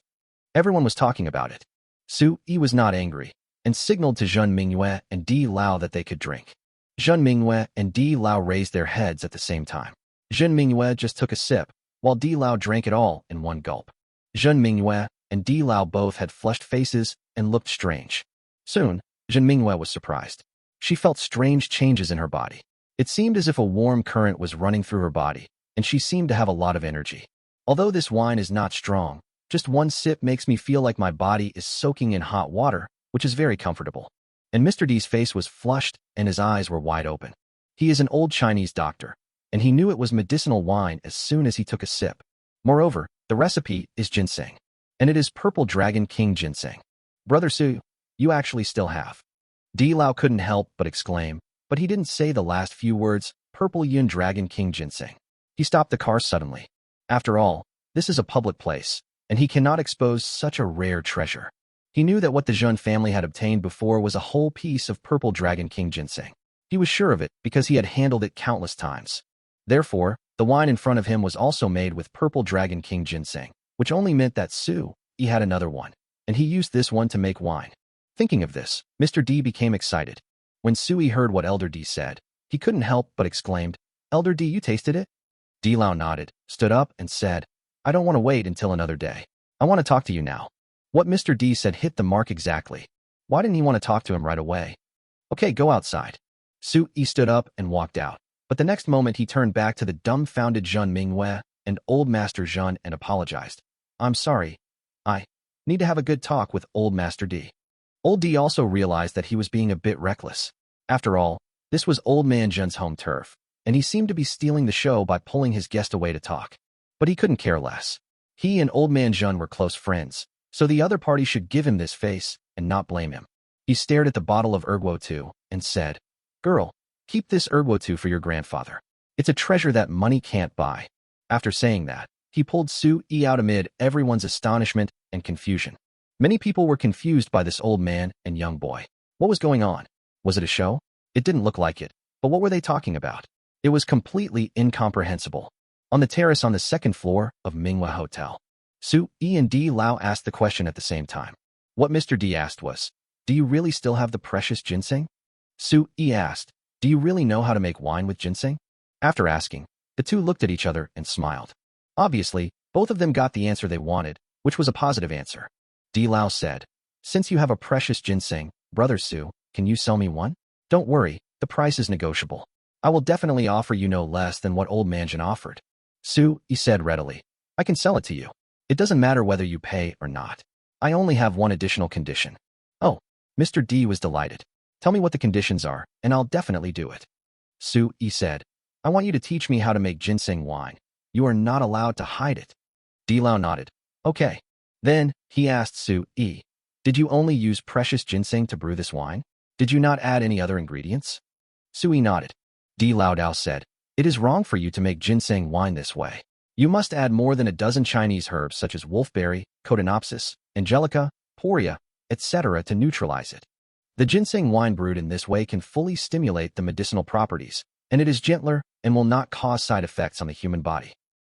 Everyone was talking about it. Su-yi was not angry and signaled to Jean Mingyue and Di Lao that they could drink. Zhen Mingyue and Di Lao raised their heads at the same time. Zhen Mingyue just took a sip, while Di Lao drank it all in one gulp. Zhen Mingyue and Di Lao both had flushed faces and looked strange. Soon, Zhen Mingyue was surprised. She felt strange changes in her body. It seemed as if a warm current was running through her body, and she seemed to have a lot of energy. Although this wine is not strong, just one sip makes me feel like my body is soaking in hot water, which is very comfortable. And Mr. D's face was flushed and his eyes were wide open. He is an old Chinese doctor, and he knew it was medicinal wine as soon as he took a sip. Moreover, the recipe is ginseng, and it is purple dragon king ginseng. Brother Su, you actually still have. Di Lao couldn't help but exclaim, but he didn't say the last few words, purple yun dragon king ginseng. He stopped the car suddenly. After all, this is a public place, and he cannot expose such a rare treasure. He knew that what the Zhen family had obtained before was a whole piece of purple dragon king ginseng. He was sure of it because he had handled it countless times. Therefore, the wine in front of him was also made with purple dragon king ginseng, which only meant that he had another one, and he used this one to make wine. Thinking of this, Mr. D became excited. When Sui heard what Elder D said, he couldn't help but exclaimed, "Elder D, you tasted it?" Di Lao nodded, stood up, and said, "I don't want to wait until another day. I want to talk to you now." What Mr. D said hit the mark exactly. Why didn't he want to talk to him right away? "Okay, go outside." Sui stood up and walked out, but the next moment he turned back to the dumbfounded Zhen Mingyue and Old Master Zhen and apologized. "I'm sorry. I need to have a good talk with Old Master D." Old D also realized that he was being a bit reckless. After all, this was Old Man Zhen's home turf, and he seemed to be stealing the show by pulling his guest away to talk. But he couldn't care less. He and Old Man Zhen were close friends, so the other party should give him this face and not blame him. He stared at the bottle of Erguo and said, "Girl, keep this Erguo for your grandfather. It's a treasure that money can't buy." After saying that, he pulled Sui out amid everyone's astonishment and confusion. Many people were confused by this old man and young boy. What was going on? Was it a show? It didn't look like it, but what were they talking about? It was completely incomprehensible. On the terrace on the second floor of Manhwa Hotel, Sui and Di Lao asked the question at the same time. What Mr. D asked was, "Do you really still have the precious ginseng?" Sui asked, "Do you really know how to make wine with ginseng?" After asking, the two looked at each other and smiled. Obviously, both of them got the answer they wanted, which was a positive answer. Di Lao said, "Since you have a precious ginseng, Brother Su, can you sell me one? Don't worry, the price is negotiable. I will definitely offer you no less than what Old Man Zhen offered." Sui said readily, "I can sell it to you. It doesn't matter whether you pay or not. I only have one additional condition." "Oh," Mr. D was delighted. "Tell me what the conditions are, and I'll definitely do it." Sui said, "I want you to teach me how to make ginseng wine. You are not allowed to hide it." Di Lao nodded. "Okay." Then, he asked Sui, "Did you only use precious ginseng to brew this wine? Did you not add any other ingredients?" Sui nodded. Di Lao said, "It is wrong for you to make ginseng wine this way. You must add more than a dozen Chinese herbs such as wolfberry, cotinopsis, angelica, poria, etc. to neutralize it. The ginseng wine brewed in this way can fully stimulate the medicinal properties, and it is gentler and will not cause side effects on the human body."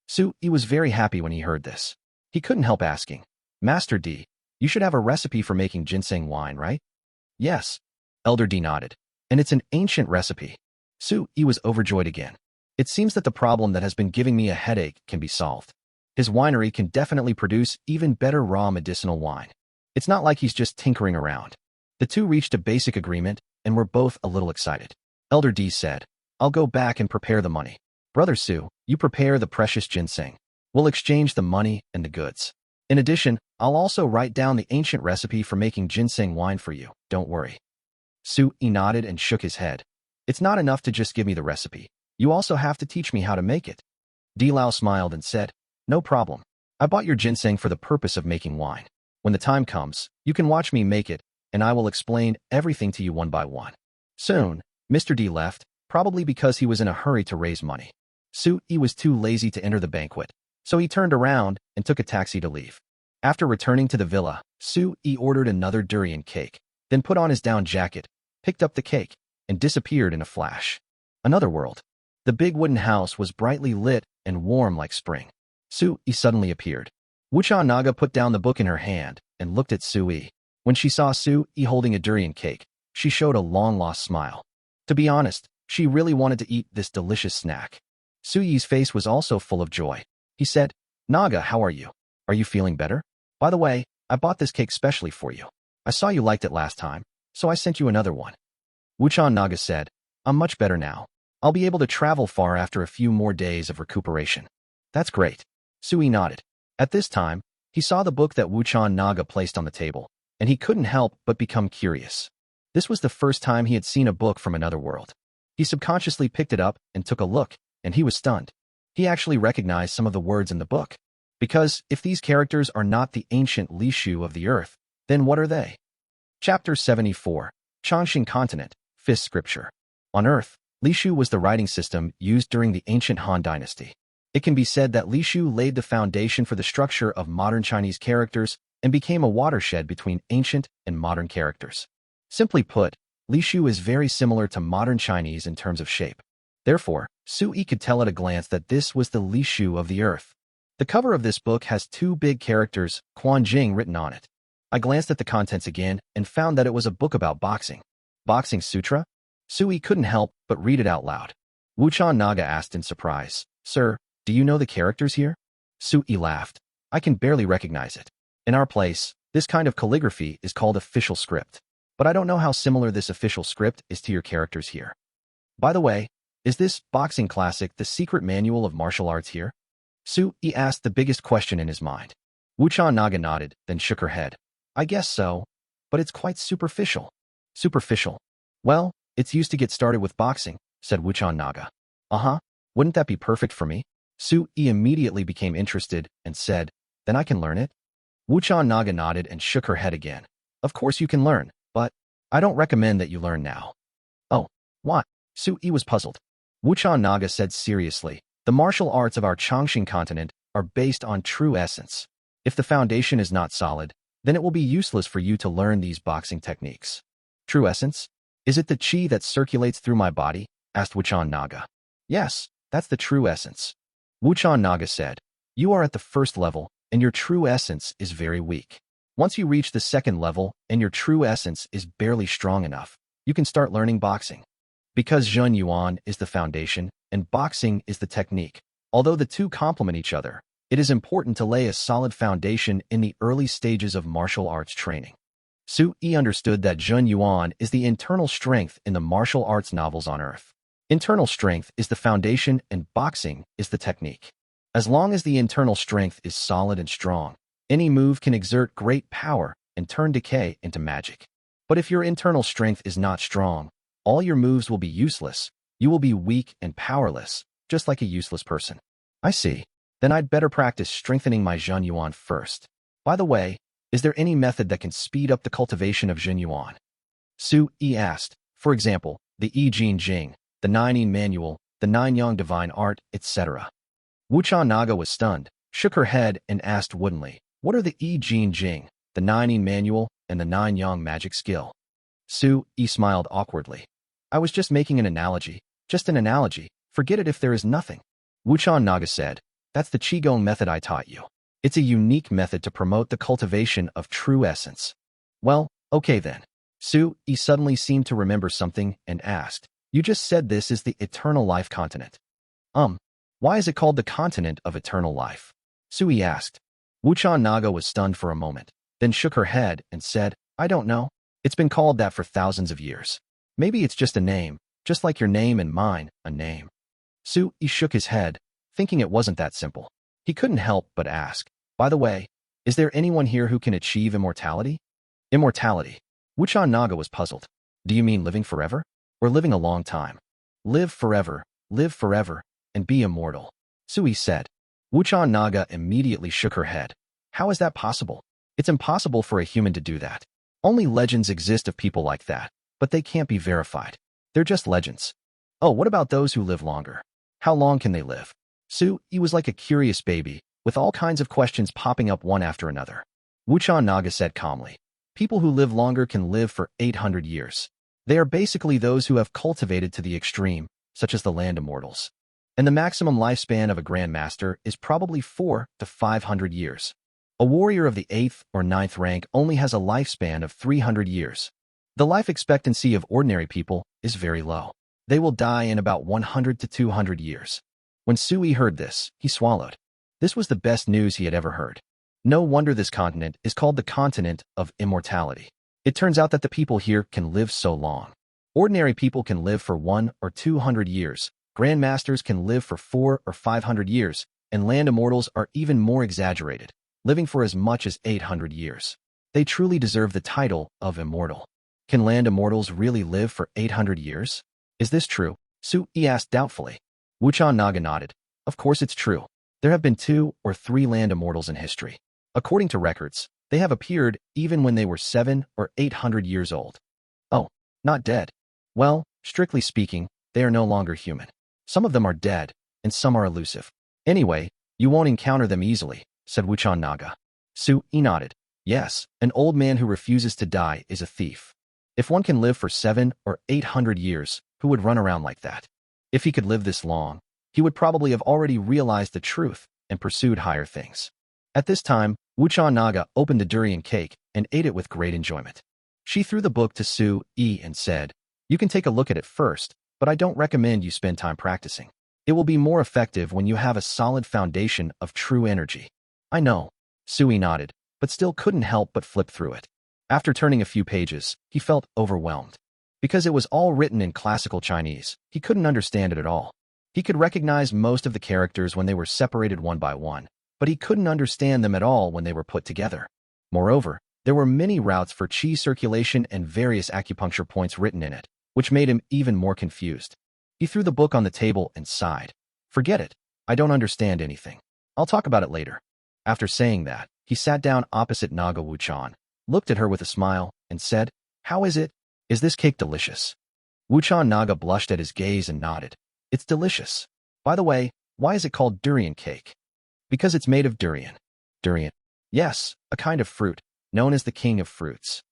Sui was very happy when he heard this. He couldn't help asking, "Master D, you should have a recipe for making ginseng wine, right?" "Yes." Elder D nodded. "And it's an ancient recipe." Sui was overjoyed again. "It seems that the problem that has been giving me a headache can be solved. His winery can definitely produce even better raw medicinal wine. It's not like he's just tinkering around." The two reached a basic agreement and were both a little excited. Elder D said, "I'll go back and prepare the money. Brother Sui, you prepare the precious ginseng. We'll exchange the money and the goods. In addition, I'll also write down the ancient recipe for making ginseng wine for you, don't worry." Sui nodded and shook his head. "It's not enough to just give me the recipe. You also have to teach me how to make it." Di Lao smiled and said, "No problem. I bought your ginseng for the purpose of making wine. When the time comes, you can watch me make it, and I will explain everything to you one by one." Soon, Mr. D left, probably because he was in a hurry to raise money. Sui was too lazy to enter the banquet, so he turned around and took a taxi to leave. After returning to the villa, Sui ordered another durian cake, then put on his down jacket, picked up the cake, and disappeared in a flash. Another world. The big wooden house was brightly lit and warm like spring. Sui suddenly appeared. Wucha Naga put down the book in her hand and looked at Sui. When she saw Sui holding a durian cake, she showed a long-lost smile. To be honest, She really wanted to eat this delicious snack. Suyi's face was also full of joy. He said, Naga, how are you? Are you feeling better? By the way, I bought this cake specially for you. I saw you liked it last time, so I sent you another one. Wuchan Naga said, I'm much better now. I'll be able to travel far after a few more days of recuperation. That's great. Sui nodded. At this time, he saw the book that Wuchan Naga placed on the table, and he couldn't help but become curious. This was the first time he had seen a book from another world. He subconsciously picked it up and took a look, and he was stunned. He actually recognized some of the words in the book. Because if these characters are not the ancient Lishu of the earth, then what are they? Chapter 74, Chongqing Continent, 5th Scripture. On Earth, Lishu was the writing system used during the ancient Han Dynasty. It can be said that Lishu laid the foundation for the structure of modern Chinese characters and became a watershed between ancient and modern characters. Simply put, Lishu is very similar to modern Chinese in terms of shape. Therefore, Sui could tell at a glance that this was the Lishu of the earth. The cover of this book has two big characters, Quanjing, written on it. I glanced at the contents again and found that it was a book about boxing. Boxing Sutra? Sui couldn't help but read it out loud. Wuchan Naga asked in surprise, Sir, do you know the characters here? Sui laughed. I can barely recognize it. In our place, this kind of calligraphy is called official script. But I don't know how similar this official script is to your characters here. By the way, is this boxing classic the secret manual of martial arts here? Sui asked the biggest question in his mind. Wuchan Naga nodded, then shook her head. I guess so, but it's quite superficial. Superficial? Well, it's used to get started with boxing, said Wuchan Naga. Uh-huh, wouldn't that be perfect for me? Sui immediately became interested and said, then I can learn it? Wuchan Naga nodded and shook her head again. Of course you can learn, but I don't recommend that you learn now. Oh, why? Sui was puzzled. Wuchan Naga said seriously, the martial arts of our Chongqing continent are based on true essence. If the foundation is not solid, then it will be useless for you to learn these boxing techniques. True essence? Is it the qi that circulates through my body? Asked Wuchan Naga. Yes, that's the true essence. Wuchan Naga said, you are at the first level, and your true essence is very weak. Once you reach the second level, and your true essence is barely strong enough, you can start learning boxing. Because Zhen Yuan is the foundation, and boxing is the technique, although the two complement each other, it is important to lay a solid foundation in the early stages of martial arts training. Sui understood that Zhen Yuan is the internal strength in the martial arts novels on Earth. Internal strength is the foundation and boxing is the technique. As long as the internal strength is solid and strong, any move can exert great power and turn decay into magic. But if your internal strength is not strong, all your moves will be useless. You will be weak and powerless, just like a useless person. I see. Then I'd better practice strengthening my Zhen Yuan first. By the way, is there any method that can speed up the cultivation of Zhen Yuan? Sui asked, for example, the I Jin Jing, the 9 Yin Manual, the 9 Yang Divine Art, etc. Wuchan Naga was stunned, shook her head, and asked woodenly, what are the I Jin Jing, the 9 Yin Manual, and the 9 Yang Magic Skill? Sui smiled awkwardly. I was just making an analogy. Just an analogy. Forget it if there is nothing. Wuchan Naga said, that's the Qigong method I taught you. It's a unique method to promote the cultivation of true essence. Well, okay then. Sui suddenly seemed to remember something and asked, you just said this is the eternal life continent. Why is it called the continent of eternal life? Sui asked. Wuchan Naga was stunned for a moment, then shook her head and said, I don't know. It's been called that for thousands of years. Maybe it's just a name, just like your name and mine, a name. Sui shook his head, thinking it wasn't that simple. He couldn't help but ask, by the way, is there anyone here who can achieve immortality? Immortality. Wuchan Naga was puzzled. Do you mean living forever? Or living a long time? Live forever, and be immortal. Sui said. Wuchan Naga immediately shook her head. How is that possible? It's impossible for a human to do that. Only legends exist of people like that, but they can't be verified. They're just legends. Oh, what about those who live longer? How long can they live? Sui was like a curious baby, with all kinds of questions popping up one after another. Wuchan Naga said calmly, people who live longer can live for 800 years. They are basically those who have cultivated to the extreme, such as the land immortals. And the maximum lifespan of a grandmaster is probably 400 to 500 years. A warrior of the 8th or 9th rank only has a lifespan of 300 years. The life expectancy of ordinary people is very low. They will die in about 100 to 200 years. When Sui heard this, he swallowed. This was the best news he had ever heard. No wonder this continent is called the continent of immortality. It turns out that the people here can live so long. Ordinary people can live for 100 or 200 years, grandmasters can live for 400 or 500 years, and land immortals are even more exaggerated, living for as much as 800 years. They truly deserve the title of immortal. Can land immortals really live for 800 years? Is this true? Sui asked doubtfully. Wuchan Naga nodded. Of course it's true. There have been 2 or 3 land immortals in history. According to records, they have appeared even when they were 700 or 800 years old. Oh, not dead. Well, strictly speaking, they are no longer human. Some of them are dead, and some are elusive. Anyway, you won't encounter them easily, said Wuchan Naga. Sui nodded. Yes, an old man who refuses to die is a thief. If one can live for 700 or 800 years, who would run around like that? If he could live this long, he would probably have already realized the truth and pursued higher things. At this time, Wuchan Naga opened the durian cake and ate it with great enjoyment. She threw the book to Sui and said, "You can take a look at it first, but I don't recommend you spend time practicing. It will be more effective when you have a solid foundation of true energy." I know. Sui nodded, but still couldn't help but flip through it. After turning a few pages, he felt overwhelmed. Because it was all written in classical Chinese, he couldn't understand it at all. He could recognize most of the characters when they were separated one by one, but he couldn't understand them at all when they were put together. Moreover, there were many routes for qi circulation and various acupuncture points written in it, which made him even more confused. He threw the book on the table and sighed. Forget it. I don't understand anything. I'll talk about it later. After saying that, he sat down opposite Naga Wuchan, looked at her with a smile, and said, "How is it? Is this cake delicious?" Wuchan Naga blushed at his gaze and nodded. "It's delicious. By the way, why is it called durian cake?" "Because it's made of durian." Durian? Yes, a kind of fruit, known as the king of fruits.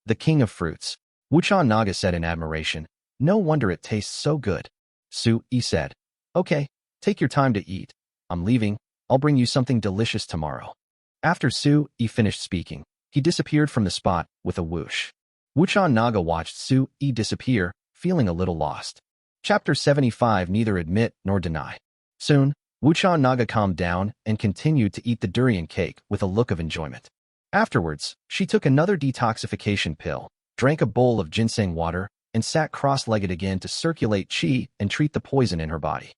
The king of fruits, Wuchan Naga said in admiration. No wonder it tastes so good. Sui said, "Okay, take your time to eat. I'm leaving. I'll bring you something delicious tomorrow." After Sui finished speaking, he disappeared from the spot with a whoosh. Wuchan Naga watched Sui disappear, feeling a little lost. Chapter 75 Neither admit nor deny. Soon, Wuchan Naga calmed down and continued to eat the durian cake with a look of enjoyment. Afterwards, she took another detoxification pill, drank a bowl of ginseng water, and sat cross-legged again to circulate qi and treat the poison in her body.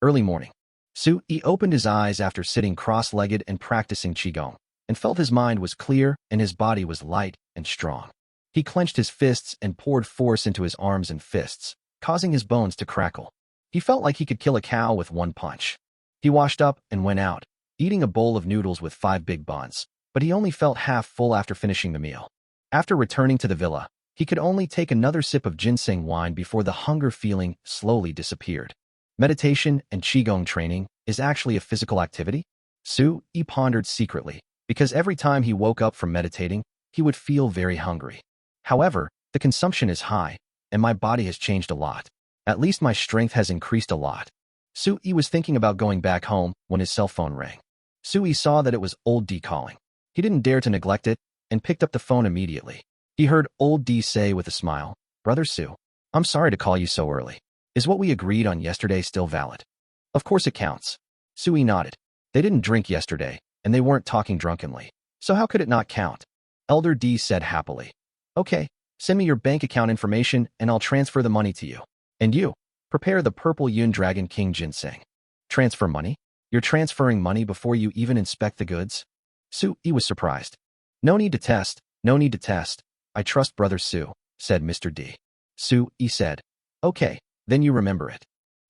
Early morning. Sui opened his eyes after sitting cross-legged and practicing qigong, and felt his mind was clear and his body was light and strong. He clenched his fists and poured force into his arms and fists, causing his bones to crackle. He felt like he could kill a cow with one punch. He washed up and went out, eating a bowl of noodles with 5 big buns, but he only felt half full after finishing the meal. After returning to the villa, he could only take another sip of ginseng wine before the hunger feeling slowly disappeared. Meditation and qigong training is actually a physical activity? Sui pondered secretly, because every time he woke up from meditating, he would feel very hungry. However, the consumption is high, and my body has changed a lot. At least my strength has increased a lot. Sui was thinking about going back home when his cell phone rang. Sui saw that it was Old D calling. He didn't dare to neglect it, and picked up the phone immediately. He heard Old D say with a smile, "Brother Sui, I'm sorry to call you so early. Is what we agreed on yesterday still valid?" "Of course it counts." Sui nodded. They didn't drink yesterday, and they weren't talking drunkenly. So how could it not count? Elder D said happily. "Okay, send me your bank account information and I'll transfer the money to you. And you, prepare the purple Yun Dragon King ginseng." "Transfer money? You're transferring money before you even inspect the goods?" Sui was surprised. No need to test. I trust Brother Sui," said Mr. D. Sui said, "Okay, then you remember it."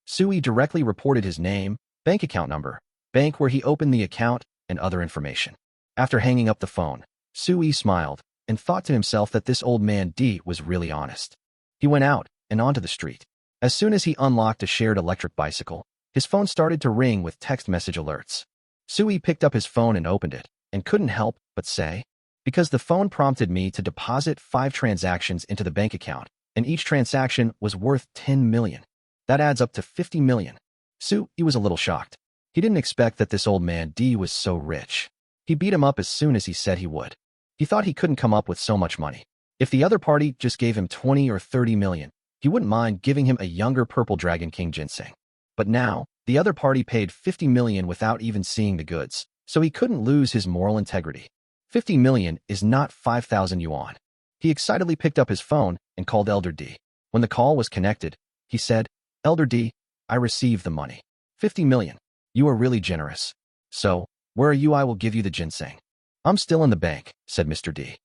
Sui directly reported his name, bank account number, bank where he opened the account, and other information. After hanging up the phone, Sui smiled and thought to himself that this old man D was really honest. He went out and onto the street. As soon as he unlocked a shared electric bicycle, his phone started to ring with text message alerts. Sui picked up his phone and opened it, and couldn't help but say, "Because the phone prompted me to deposit 5 transactions into the bank account, and each transaction was worth 10 million. That adds up to 50 million. Sui was a little shocked. He didn't expect that this old man D was so rich. He beat him up as soon as he said he would. He thought he couldn't come up with so much money. If the other party just gave him 20 or 30 million, He wouldn't mind giving him a younger purple dragon king ginseng. But now, the other party paid 50 million without even seeing the goods, so he couldn't lose his moral integrity. 50 million is not 5,000 yuan. He excitedly picked up his phone and called Elder D. When the call was connected, he said, "Elder D, I received the money. 50 million. You are really generous. So, where are you? I will give you the ginseng." "I'm still in the bank," said Mr. D.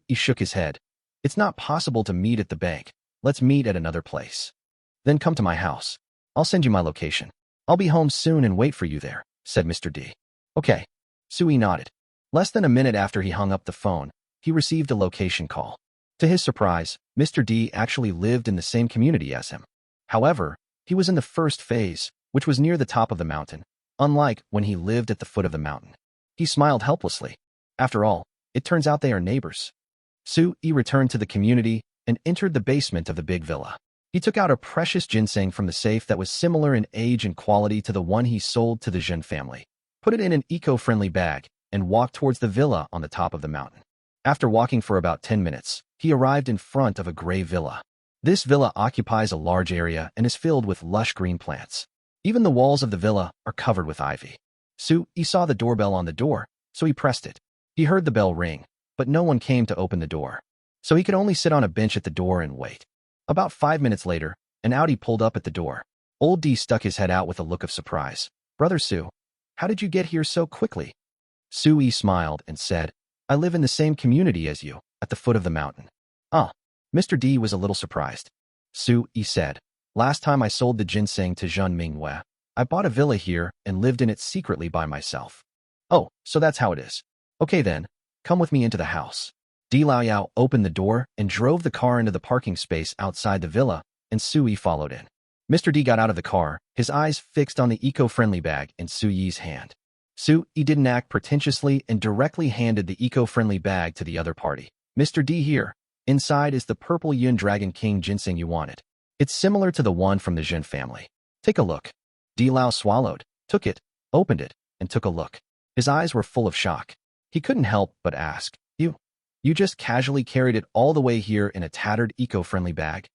He shook his head. "It's not possible to meet at the bank. Let's meet at another place. Then come to my house. I'll send you my location. I'll be home soon and wait for you there," said Mr. D. "Okay." Sui nodded. Less than a minute after he hung up the phone, he received a location call. To his surprise, Mr. D actually lived in the same community as him. However, he was in the first phase, which was near the top of the mountain, unlike when he lived at the foot of the mountain. He smiled helplessly. After all, it turns out they are neighbors. Sui returned to the community and entered the basement of the big villa. He took out a precious ginseng from the safe that was similar in age and quality to the one he sold to the Zhen family, put it in an eco-friendly bag, and walked towards the villa on the top of the mountain. After walking for about 10 minutes, he arrived in front of a gray villa. This villa occupies a large area and is filled with lush green plants. Even the walls of the villa are covered with ivy. Sui saw the doorbell on the door, so he pressed it. He heard the bell ring, but no one came to open the door. So he could only sit on a bench at the door and wait. About 5 minutes later, an Audi pulled up at the door. Old D stuck his head out with a look of surprise. "Brother Sui, how did you get here so quickly?" Sui smiled and said, "I live in the same community as you, at the foot of the mountain." "Ah." Mr. D was a little surprised. Sui said, "Last time I sold the ginseng to Zhen Mingwei, I bought a villa here and lived in it secretly by myself." "Oh, so that's how it is. Okay then, come with me into the house." Di Laoyao opened the door and drove the car into the parking space outside the villa, and Sui followed in. Mr. D got out of the car, his eyes fixed on the eco-friendly bag in Sui's hand. Sui didn't act pretentiously and directly handed the eco-friendly bag to the other party. "Mr. D here. Inside is the purple Yun Dragon King ginseng you wanted. It's similar to the one from the Zhen family. Take a look." Di Lao swallowed, took it, opened it, and took a look. His eyes were full of shock. He couldn't help but ask, You just casually carried it all the way here in a tattered eco-friendly bag?"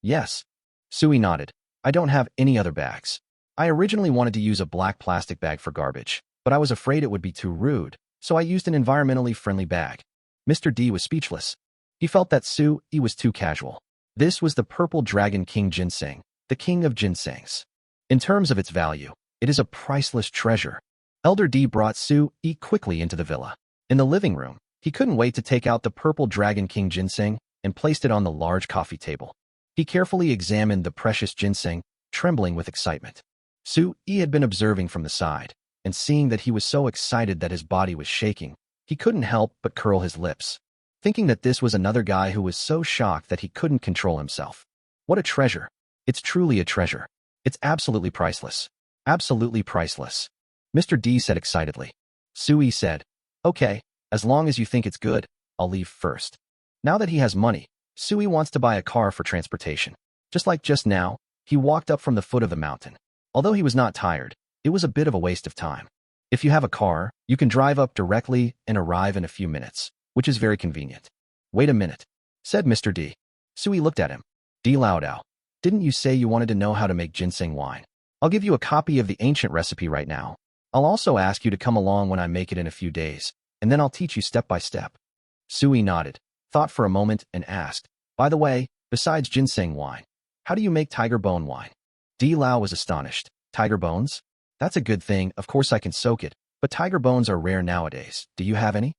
"Yes." Sui nodded. "I don't have any other bags. I originally wanted to use a black plastic bag for garbage, but I was afraid it would be too rude, so I used an environmentally friendly bag." Mr. D was speechless. He felt that Sui was too casual. This was the purple dragon king ginseng, the king of ginsengs. In terms of its value, it is a priceless treasure. Elder D brought Sui quickly into the villa. In the living room, he couldn't wait to take out the purple dragon king ginseng and placed it on the large coffee table. He carefully examined the precious ginseng, trembling with excitement. Sui had been observing from the side, and seeing that he was so excited that his body was shaking, he couldn't help but curl his lips, thinking that this was another guy who was so shocked that he couldn't control himself. What a treasure. It's truly a treasure. It's absolutely priceless. Absolutely priceless. Mr. D said excitedly. Sui said, "Okay, as long as you think it's good, I'll leave first." Now that he has money, Sui wants to buy a car for transportation. Just like just now, he walked up from the foot of the mountain. Although he was not tired, it was a bit of a waste of time. If you have a car, you can drive up directly and arrive in a few minutes, which is very convenient. "Wait a minute," said Mr. D. Sui looked at him. "Di Laodao, didn't you say you wanted to know how to make ginseng wine? I'll give you a copy of the ancient recipe right now. I'll also ask you to come along when I make it in a few days, and then I'll teach you step by step." Sui nodded, thought for a moment, and asked, "By the way, besides ginseng wine, how do you make tiger bone wine?" Di Lao was astonished. "Tiger bones? That's a good thing, of course I can soak it, but tiger bones are rare nowadays. Do you have any?"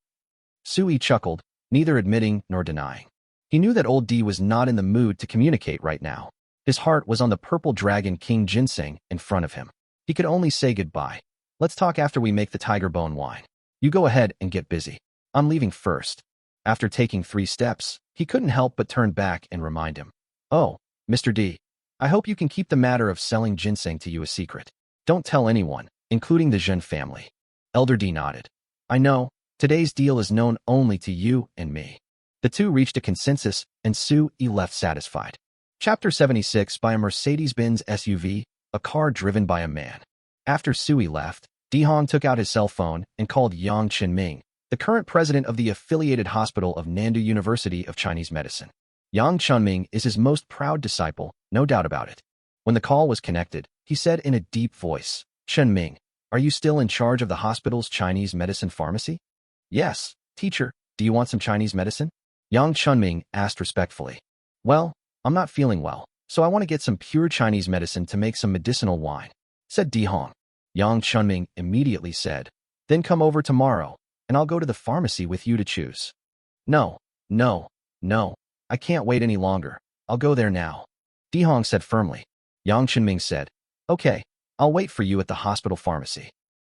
Sui chuckled, neither admitting nor denying. He knew that old D was not in the mood to communicate right now. His heart was on the purple dragon king ginseng in front of him. He could only say goodbye. "Let's talk after we make the tiger bone wine. You go ahead and get busy. I'm leaving first." After taking 3 steps, he couldn't help but turn back and remind him. "Oh, Mr. D, I hope you can keep the matter of selling ginseng to you a secret. Don't tell anyone, including the Zhen family." Elder D nodded. "I know, today's deal is known only to you and me." The two reached a consensus, and Sui left satisfied. Chapter 76. By a Mercedes-Benz SUV, a car driven by a man. After Sui left, Dihong took out his cell phone and called Yang Chenming, the current president of the affiliated hospital of Nandu University of Chinese Medicine. Yang Chunming is his most proud disciple, no doubt about it. When the call was connected, he said in a deep voice, Chunming, are you still in charge of the hospital's Chinese medicine pharmacy? Yes, teacher, do you want some Chinese medicine? Yang Chunming asked respectfully. Well, I'm not feeling well, so I want to get some pure Chinese medicine to make some medicinal wine, said Di Hong. Yang Chunming immediately said, then come over tomorrow, and I'll go to the pharmacy with you to choose. No, no, no, I can't wait any longer. I'll go there now, Di Hong said firmly. Yang Chunming said, okay, I'll wait for you at the hospital pharmacy.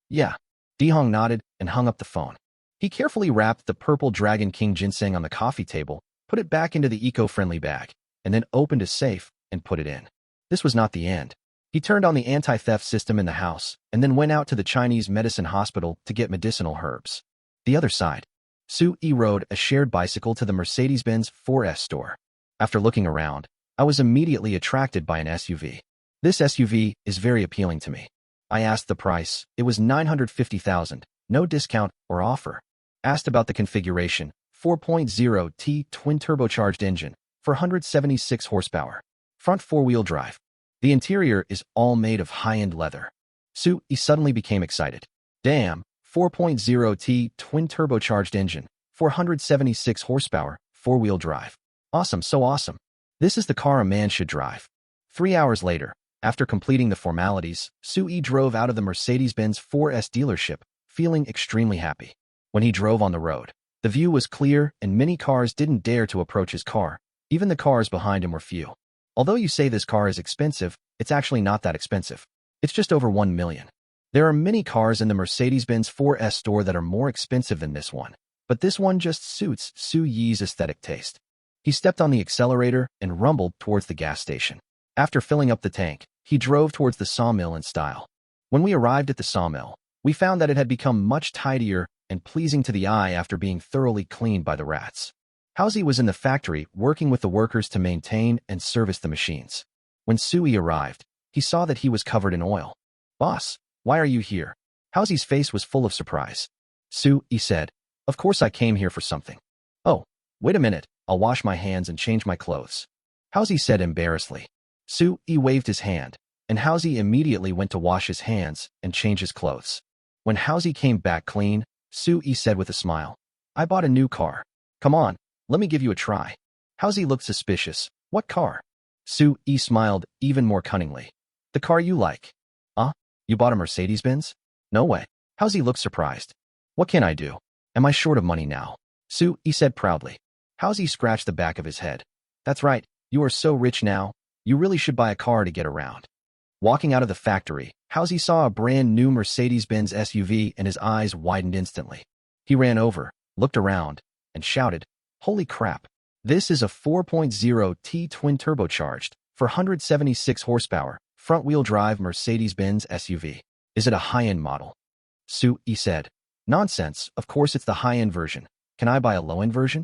Yeah. Di Hong nodded and hung up the phone. He carefully wrapped the purple Dragon King ginseng on the coffee table, put it back into the eco-friendly bag, and then opened a safe and put it in. This was not the end. He turned on the anti-theft system in the house and then went out to the Chinese medicine hospital to get medicinal herbs. The other side. Su-yi rode a shared bicycle to the Mercedes-Benz 4S store. After looking around, I was immediately attracted by an SUV. This SUV is very appealing to me. I asked the price. It was $950,000, no discount or offer. Asked about the configuration, 4.0T twin-turbocharged engine, 476 horsepower. Front four-wheel drive. The interior is all made of high-end leather. Su-yi suddenly became excited. Damn, 4.0T twin-turbocharged engine, 476 horsepower, four-wheel drive. Awesome, so awesome. This is the car a man should drive. 3 hours later, after completing the formalities, Su-yi drove out of the Mercedes-Benz 4S dealership, feeling extremely happy. When he drove on the road, the view was clear and many cars didn't dare to approach his car. Even the cars behind him were few. Although you say this car is expensive, it's actually not that expensive. It's just over 1 million. There are many cars in the Mercedes-Benz 4S store that are more expensive than this one, but this one just suits Su-yi's aesthetic taste. He stepped on the accelerator and rumbled towards the gas station. After filling up the tank, he drove towards the sawmill in style. When we arrived at the sawmill, we found that it had become much tidier and pleasing to the eye after being thoroughly cleaned by the rats. Housie was in the factory working with the workers to maintain and service the machines. When Su-yi arrived, he saw that he was covered in oil. Boss, why are you here? Housie's face was full of surprise. Su-yi said, of course I came here for something. Oh, wait a minute, I'll wash my hands and change my clothes. Housie said embarrassedly. Su-yi waved his hand, and Housie immediately went to wash his hands and change his clothes. When Housie came back clean, Su-yi said with a smile, I bought a new car. Come on, let me give you a try. Housie looked suspicious. What car? Su-yi smiled even more cunningly. The car you like. You bought a Mercedes-Benz? No way. Housie looked surprised. What can I do? Am I short of money now? Su-yi said proudly. Housie scratched the back of his head. That's right, you are so rich now, you really should buy a car to get around. Walking out of the factory, Housie saw a brand new Mercedes-Benz SUV and his eyes widened instantly. He ran over, looked around, and shouted, holy crap, this is a 4.0T twin-turbocharged, 476 horsepower, front-wheel drive Mercedes-Benz SUV. Is it a high-end model? Su-yi said, nonsense, of course it's the high-end version. Can I buy a low-end version?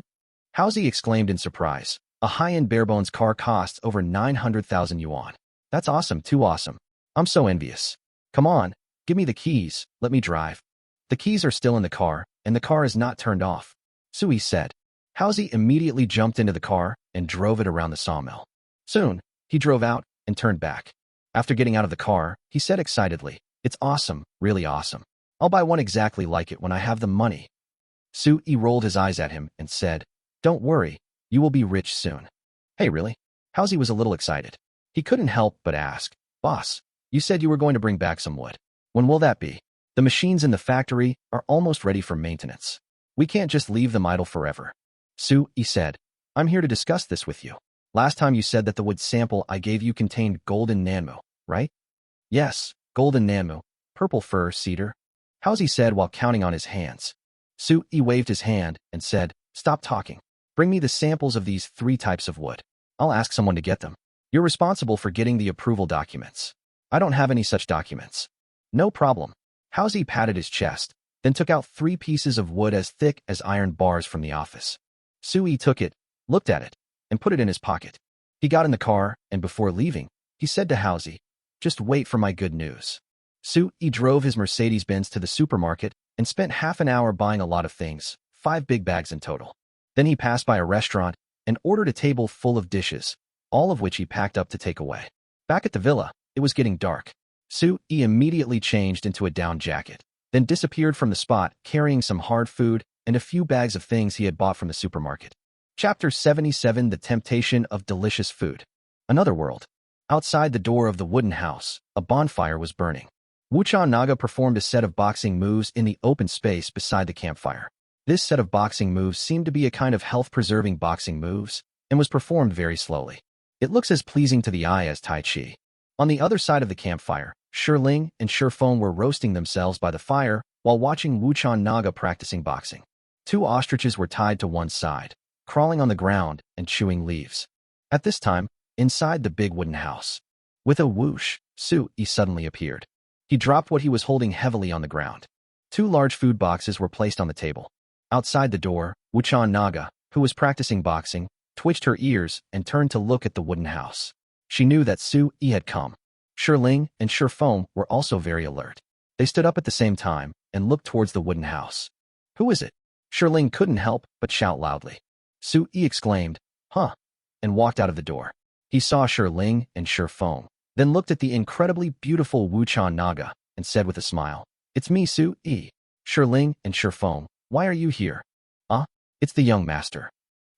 Housie exclaimed in surprise. A high-end barebones car costs over 900,000 yuan. That's awesome, too awesome. I'm so envious. Come on, give me the keys, let me drive. The keys are still in the car, and the car is not turned off, Su-yi said. Housie immediately jumped into the car and drove it around the sawmill. Soon, he drove out and turned back. After getting out of the car, he said excitedly, it's awesome, really awesome. I'll buy one exactly like it when I have the money. Su-yi rolled his eyes at him and said, don't worry, you will be rich soon. Hey, really? Housie was a little excited. He couldn't help but ask, boss, you said you were going to bring back some wood. When will that be? The machines in the factory are almost ready for maintenance. We can't just leave them idle forever. Su-yi said, I'm here to discuss this with you. Last time you said that the wood sample I gave you contained golden nanmu, right? Yes, golden nanmu, purple fir cedar. Housie said while counting on his hands. Su-yi waved his hand and said, stop talking. Bring me the samples of these 3 types of wood. I'll ask someone to get them. You're responsible for getting the approval documents. I don't have any such documents. No problem. Housie patted his chest, then took out 3 pieces of wood as thick as iron bars from the office. Su-yi took it, looked at it, and put it in his pocket. He got in the car, and before leaving, he said to Housie, just wait for my good news. Su-yi drove his Mercedes-Benz to the supermarket and spent half an hour buying a lot of things, 5 big bags in total. Then he passed by a restaurant and ordered a table full of dishes, all of which he packed up to take away. Back at the villa, it was getting dark. Sue-yi immediately changed into a down jacket, then disappeared from the spot carrying some hard food and a few bags of things he had bought from the supermarket. Chapter 77: The Temptation of Delicious Food. Another world. Outside the door of the wooden house, a bonfire was burning. Wuchan Naga performed a set of boxing moves in the open space beside the campfire. This set of boxing moves seemed to be a kind of health-preserving boxing moves and was performed very slowly. It looks as pleasing to the eye as Tai Chi. On the other side of the campfire, Shiling and Shifeng were roasting themselves by the fire while watching Wuchan Naga practicing boxing. Two ostriches were tied to one side, crawling on the ground and chewing leaves. At this time, inside the big wooden house, with a whoosh, Sue-yi suddenly appeared. He dropped what he was holding heavily on the ground. Two large food boxes were placed on the table. Outside the door, Wuchan Naga, who was practicing boxing, twitched her ears and turned to look at the wooden house. She knew that Sue-yi had come. Shiling and Shifeng were also very alert. They stood up at the same time and looked towards the wooden house. "Who is it?" Shiling couldn't help but shout loudly. Sue-yi exclaimed, "Huh," and walked out of the door. He saw Shiling and Shifeng, then looked at the incredibly beautiful Wuchan Naga and said with a smile, "It's me, Sue-yi." Shiling and Shifeng, "Why are you here?" It's the young master."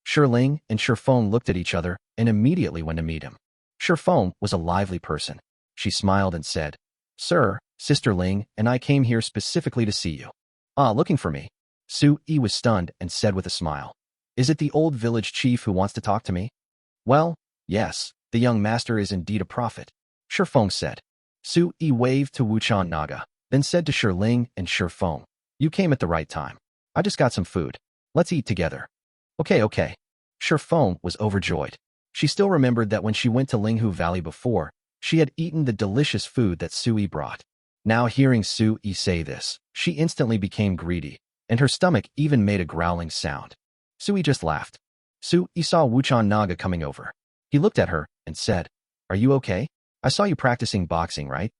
Shiling and Shifeng looked at each other and immediately went to meet him. Shifeng was a lively person. She smiled and said, "Sir, Sister Ling and I came here specifically to see you." Looking for me?" Sue-yi was stunned and said with a smile, "Is it the old village chief who wants to talk to me?" "Well, yes, the young master is indeed a prophet," Shifeng said. Sue-yi waved to Wuchan Naga, then said to Shiling and Shifeng, "You came at the right time. I just got some food. Let's eat together." Okay. Shifeng was overjoyed. She still remembered that when she went to Linghu Valley before, she had eaten the delicious food that Sue-yi brought. Now hearing Sue-yi say this, she instantly became greedy, and her stomach even made a growling sound. Sue-yi just laughed. Sue-yi saw Wuchan Naga coming over. He looked at her and said, "Are you okay? I saw you practicing boxing, right?"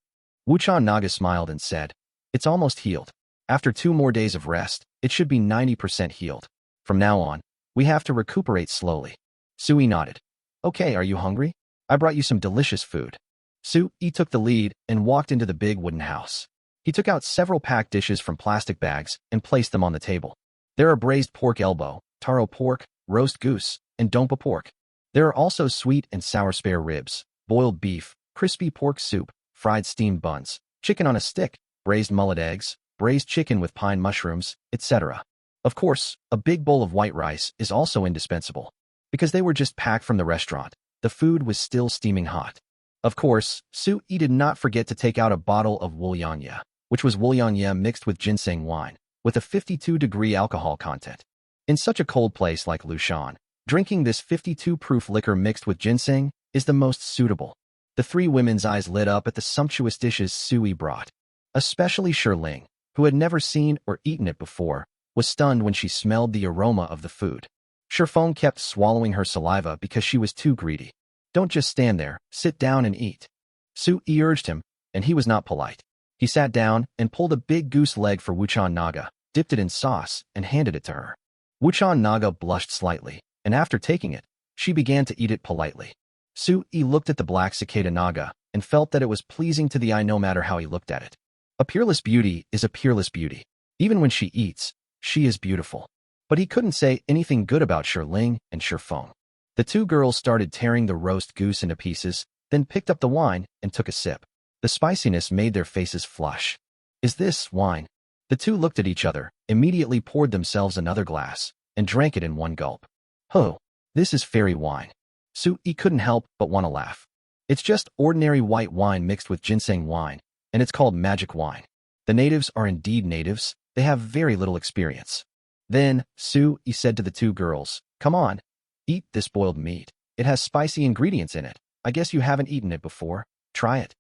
Wuchan Naga smiled and said, "It's almost healed. After 2 more days of rest, it should be 90% healed. From now on, we have to recuperate slowly." Sue-yi nodded. "Okay, are you hungry? I brought you some delicious food." Sue-yi took the lead and walked into the big wooden house. He took out several packed dishes from plastic bags and placed them on the table. There are braised pork elbow, taro pork, roast goose, and dompa pork. There are also sweet and sour spare ribs, boiled beef, crispy pork soup, fried steamed buns, chicken on a stick, braised mullet eggs, braised chicken with pine mushrooms, etc. Of course, a big bowl of white rice is also indispensable. Because they were just packed from the restaurant, the food was still steaming hot. Of course, Sue-yi did not forget to take out a bottle of wulianye, which was wulianye mixed with ginseng wine, with a 52-degree alcohol content. In such a cold place like Lushan, drinking this 52-proof liquor mixed with ginseng is the most suitable. The 3 women's eyes lit up at the sumptuous dishes Sue-yi brought. Especially Shiling, who had never seen or eaten it before, was stunned when she smelled the aroma of the food. Shifeng kept swallowing her saliva because she was too greedy. "Don't just stand there, sit down and eat." Sue-yi urged him, and he was not polite. He sat down and pulled a big goose leg for Wuchan Naga, dipped it in sauce, and handed it to her. Wuchan Naga blushed slightly, and after taking it, she began to eat it politely. Sue-yi looked at the black cicada Naga and felt that it was pleasing to the eye no matter how he looked at it. A peerless beauty is a peerless beauty. Even when she eats, she is beautiful. But he couldn't say anything good about Shiling and Shifeng. The 2 girls started tearing the roast goose into pieces, then picked up the wine and took a sip. The spiciness made their faces flush. "Is this wine?" The 2 looked at each other, immediately poured themselves another glass, and drank it in one gulp. "Oh, this is fairy wine." Sue-yi couldn't help but want to laugh. "It's just ordinary white wine mixed with ginseng wine, and it's called magic wine. The natives are indeed natives, they have very little experience." Then, Sue-yi said to the 2 girls, "Come on, eat this boiled meat. It has spicy ingredients in it. I guess you haven't eaten it before. Try it."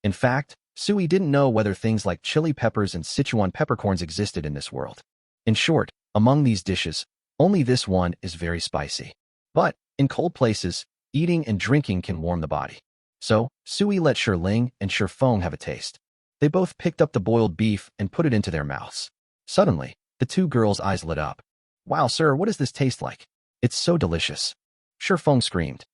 In fact, Sue-yi didn't know whether things like chili peppers and Sichuan peppercorns existed in this world. In short, among these dishes, only this one is very spicy. But, in cold places, eating and drinking can warm the body. So, Sue-yi let Shiling and Shifeng have a taste. They both picked up the boiled beef and put it into their mouths. Suddenly, the 2 girls' eyes lit up. "Wow, sir, what does this taste like? It's so delicious." Feng screamed.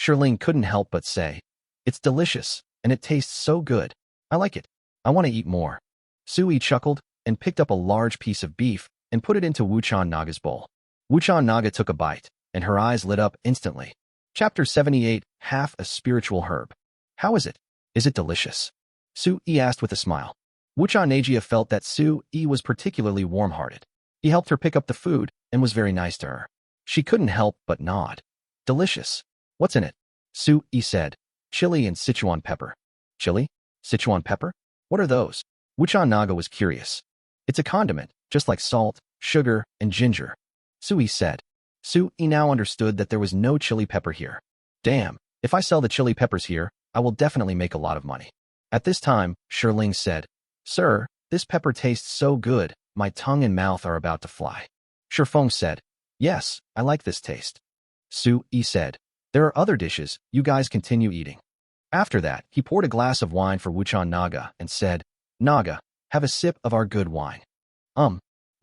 Ling couldn't help but say, "It's delicious, and it tastes so good. I like it. I want to eat more." Sui chuckled and picked up a large piece of beef and put it into Wuchan Naga's bowl. Wuchan Naga took a bite, and her eyes lit up instantly. Chapter 78, Half a Spiritual Herb. How is it? Is it delicious? Sui asked with a smile. Wuchan Nagia felt that Sui was particularly warm-hearted. He helped her pick up the food and was very nice to her. She couldn't help but nod. Delicious. What's in it? Sui said. Chili and Sichuan pepper. Chili? Sichuan pepper? What are those? Wuchan Naga was curious. It's a condiment, just like salt, sugar, and ginger. Sui said. Sui now understood that there was no chili pepper here. Damn, if I sell the chili peppers here, I will definitely make a lot of money. At this time, Ling said, Sir, this pepper tastes so good, my tongue and mouth are about to fly. Feng said, Yes, I like this taste. Sui said, There are other dishes, you guys continue eating. After that, he poured a glass of wine for Wuchan Naga and said, Naga, have a sip of our good wine.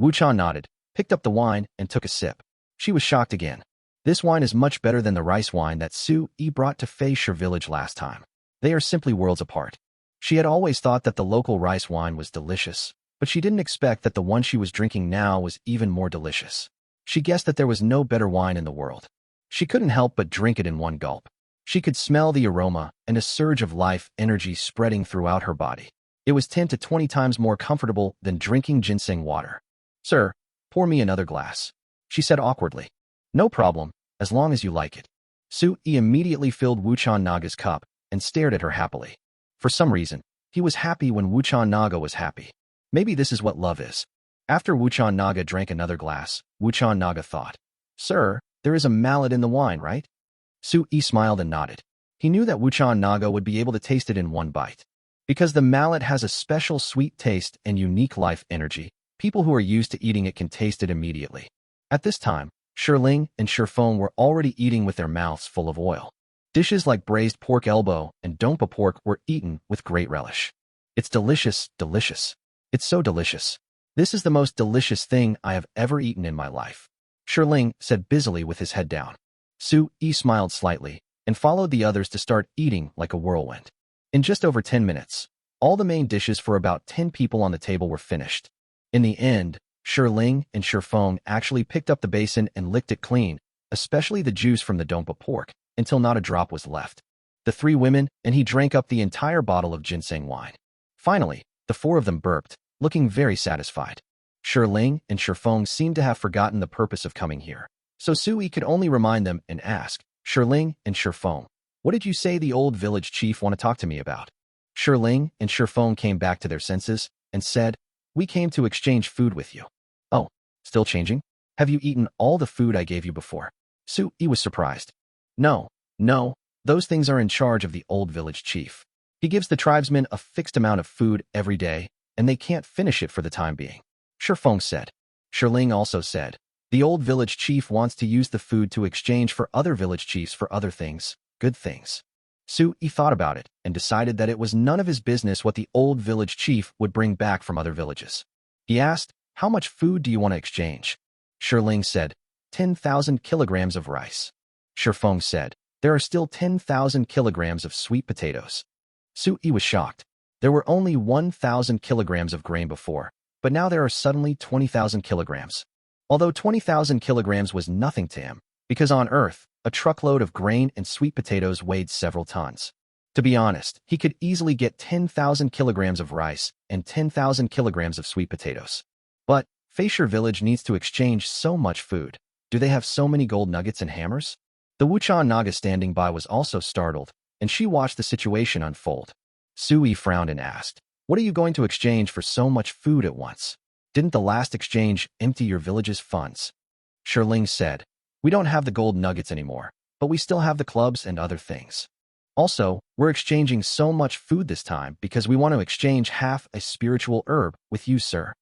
Wuchan nodded, picked up the wine, and took a sip. She was shocked again. This wine is much better than the rice wine that Sui brought to Fei Shi village last time. They are simply worlds apart. She had always thought that the local rice wine was delicious, but she didn't expect that the one she was drinking now was even more delicious. She guessed that there was no better wine in the world. She couldn't help but drink it in one gulp. She could smell the aroma and a surge of life energy spreading throughout her body. It was 10 to 20 times more comfortable than drinking ginseng water. Sir, pour me another glass, she said awkwardly. No problem, as long as you like it. Sui immediately filled Wuchan Naga's cup and stared at her happily. For some reason, he was happy when Wuchan Naga was happy. Maybe this is what love is. After Wuchan Naga drank another glass, Wuchan Naga thought, Sir, there is a mallet in the wine, right? Sui smiled and nodded. He knew that Wuchan Naga would be able to taste it in one bite. Because the mallet has a special sweet taste and unique life energy, people who are used to eating it can taste it immediately. At this time, Ling and Feng were already eating with their mouths full of oil. Dishes like braised pork elbow and dompa pork were eaten with great relish. It's delicious, delicious. It's so delicious. This is the most delicious thing I have ever eaten in my life. Ling said busily with his head down. Sui smiled slightly and followed the others to start eating like a whirlwind. In just over 10 minutes, all the main dishes for about 10 people on the table were finished. In the end, Ling and Feng actually picked up the basin and licked it clean, especially the juice from the dompa pork, until not a drop was left. The three women and he drank up the entire bottle of ginseng wine. Finally, the four of them burped, looking very satisfied. Ling and Feng seemed to have forgotten the purpose of coming here, so Sui could only remind them and ask, Ling and Feng, what did you say the old village chief want to talk to me about? Ling and Feng came back to their senses and said, We came to exchange food with you. Oh, still changing? Have you eaten all the food I gave you before? Sui was surprised. No, those things are in charge of the old village chief. He gives the tribesmen a fixed amount of food every day, and they can't finish it for the time being. Feng said. Ling also said, The old village chief wants to use the food to exchange for other village chiefs for other things, good things. Sui thought about it and decided that it was none of his business what the old village chief would bring back from other villages. He asked, How much food do you want to exchange? Ling said, 10,000 kilograms of rice. Feng said, There are still 10,000 kilograms of sweet potatoes. Sui was shocked. There were only 1,000 kilograms of grain before, but now there are suddenly 20,000 kilograms. Although 20,000 kilograms was nothing to him, because on Earth, a truckload of grain and sweet potatoes weighed several tons. To be honest, he could easily get 10,000 kilograms of rice and 10,000 kilograms of sweet potatoes. But Fei Shi village needs to exchange so much food. Do they have so many gold nuggets and hammers? The Wuchan Naga standing by was also startled, and she watched the situation unfold. Sui frowned and asked, What are you going to exchange for so much food at once? Didn't the last exchange empty your village's funds? Ling said, We don't have the gold nuggets anymore, but we still have the clubs and other things. Also, we're exchanging so much food this time because we want to exchange half a spiritual herb with you, sir.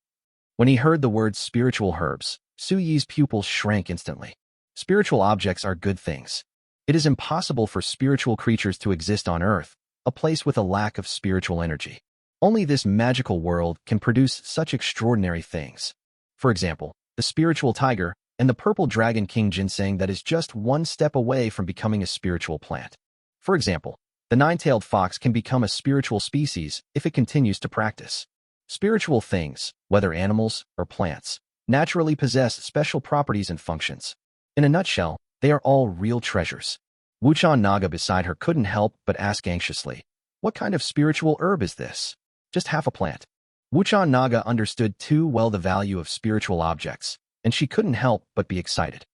When he heard the words spiritual herbs, Sui's pupils shrank instantly. Spiritual objects are good things. It is impossible for spiritual creatures to exist on Earth, a place with a lack of spiritual energy. Only this magical world can produce such extraordinary things. For example, the spiritual tiger and the purple dragon king ginseng that is just one step away from becoming a spiritual plant. For example, the nine-tailed fox can become a spiritual species if it continues to practice. Spiritual things, whether animals or plants, naturally possess special properties and functions. In a nutshell, they are all real treasures. Wuchan Naga beside her couldn't help but ask anxiously, "What kind of spiritual herb is this?" "Just half a plant." Wuchan Naga understood too well the value of spiritual objects, and she couldn't help but be excited.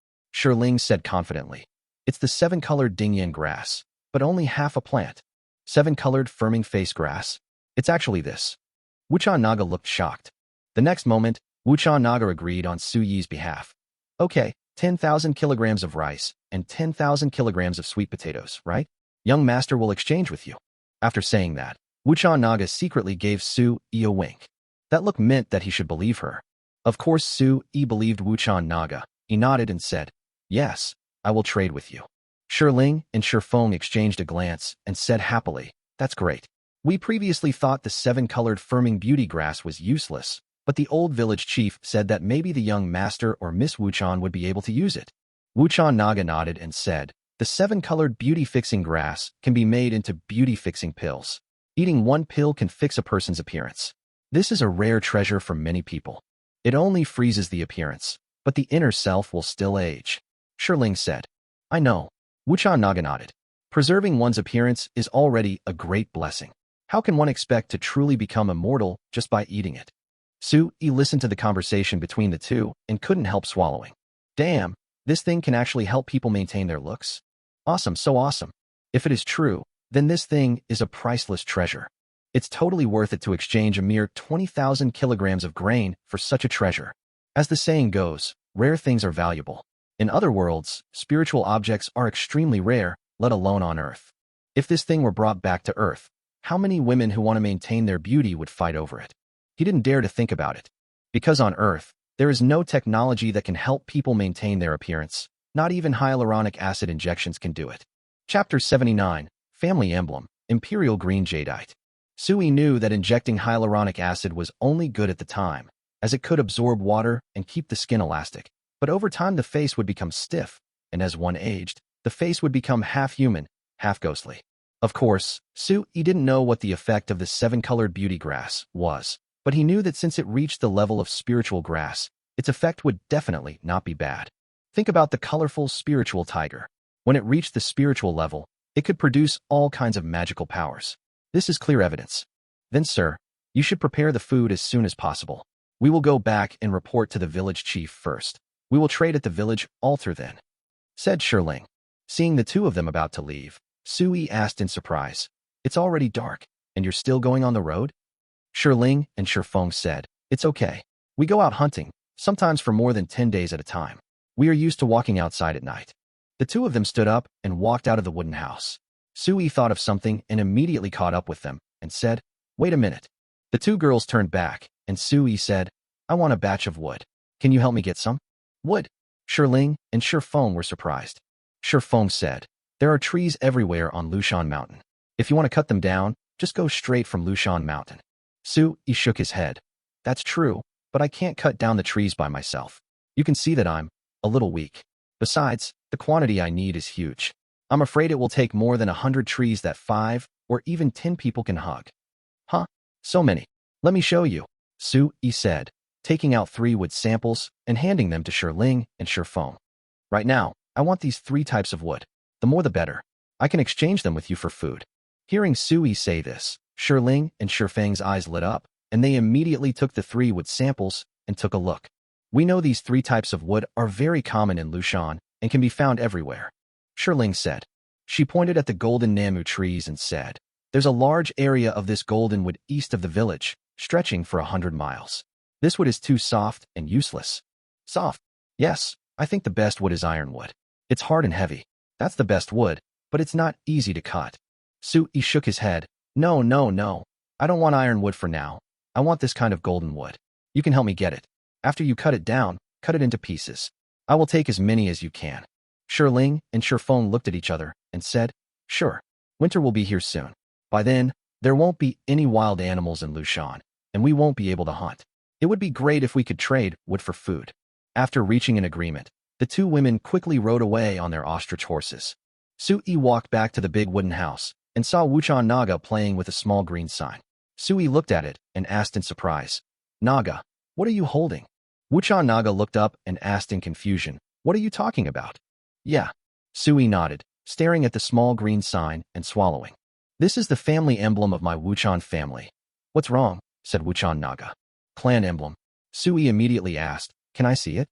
Ling said confidently, "It's the seven-colored Dingyan grass, but only half a plant. Seven-colored firming face grass? It's actually this." Wuchan Naga looked shocked. The next moment, Wuchan Naga agreed on Su Yi's behalf. "Okay, 10,000 kilograms of rice and 10,000 kilograms of sweet potatoes, right? Young master will exchange with you." After saying that, Wuchan Naga secretly gave Su Yi a wink. That look meant that he should believe her. Of course Su Yi believed Wuchan Naga. He nodded and said, "Yes, I will trade with you." Ling and Feng exchanged a glance and said happily, "That's great. We previously thought the seven-colored firming beauty grass was useless, but the old village chief said that maybe the young master or Miss Wuchan would be able to use it." Wuchan Naga nodded and said, "The seven-colored beauty-fixing grass can be made into beauty-fixing pills. Eating one pill can fix a person's appearance. This is a rare treasure for many people. It only freezes the appearance, but the inner self will still age." Ling said, "I know." Wuchan Naga nodded. Preserving one's appearance is already a great blessing. How can one expect to truly become immortal just by eating it? Su Yi listened to the conversation between the two and couldn't help swallowing. Damn, this thing can actually help people maintain their looks? Awesome, so awesome. If it is true, then this thing is a priceless treasure. It's totally worth it to exchange a mere 20,000 kilograms of grain for such a treasure. As the saying goes, rare things are valuable. In other worlds, spiritual objects are extremely rare, let alone on Earth. If this thing were brought back to Earth, how many women who want to maintain their beauty would fight over it? He didn't dare to think about it. Because on Earth, there is no technology that can help people maintain their appearance. Not even hyaluronic acid injections can do it. Chapter 79, Family Emblem, Imperial Green Jadeite. Sui knew that injecting hyaluronic acid was only good at the time, as it could absorb water and keep the skin elastic. But over time the face would become stiff, and as one aged, the face would become half human, half ghostly. Of course, Sui didn't know what the effect of the seven-colored beauty grass was, but he knew that since it reached the level of spiritual grass, its effect would definitely not be bad. Think about the colorful spiritual tiger. When it reached the spiritual level, it could produce all kinds of magical powers. This is clear evidence. Then, sir, you should prepare the food as soon as possible. We will go back and report to the village chief first. We will trade at the village altar then," said Ling. Seeing the two of them about to leave, Sui asked in surprise, "It's already dark, and you're still going on the road?" Ling and Feng said, "It's okay. We go out hunting, sometimes for more than 10 days at a time. We are used to walking outside at night." The two of them stood up and walked out of the wooden house. Sui thought of something and immediately caught up with them and said, "Wait a minute." The two girls turned back, and Sui said, "I want a batch of wood. Can you help me get some?" "Wood?" Ling and Feng were surprised. Feng said, "There are trees everywhere on Lushan Mountain. If you want to cut them down, just go straight from Lushan Mountain." Sui shook his head. "That's true, but I can't cut down the trees by myself. You can see that I'm a little weak. Besides, the quantity I need is huge. I'm afraid it will take more than 100 trees that 5 or even 10 people can hug." "Huh? So many? Let me show you," Sui said, taking out 3 wood samples and handing them to Ling and Feng. "Right now, I want these 3 types of wood. The more the better. I can exchange them with you for food." Hearing Sui say this, Ling and Feng's eyes lit up, and they immediately took the 3 wood samples and took a look. "We know these 3 types of wood are very common in Lushan and can be found everywhere," Ling said. She pointed at the golden Namu trees and said, "There's a large area of this golden wood east of the village, stretching for 100 miles. This wood is too soft and useless." "Soft? Yes, I think the best wood is ironwood. It's hard and heavy. That's the best wood, but it's not easy to cut." Sui shook his head. No, I don't want ironwood for now. I want this kind of golden wood. You can help me get it. After you cut it down, cut it into pieces. I will take as many as you can." Ling and Feng looked at each other and said, "Sure. Winter will be here soon. By then, there won't be any wild animals in Lushan, and we won't be able to hunt. It would be great if we could trade wood for food." After reaching an agreement, The two women quickly rode away on their ostrich horses. Sui walked back to the big wooden house and saw Wuchan Naga playing with a small green sign. Sui looked at it and asked in surprise, "Naga, what are you holding?" Wuchan Naga looked up and asked in confusion, "What are you talking about?" "Yeah." Sui nodded, staring at the small green sign and swallowing. "This is the family emblem of my Wuchan family." "What's wrong?" said Wuchan Naga. "Clan emblem." Sui immediately asked, "Can I see it?"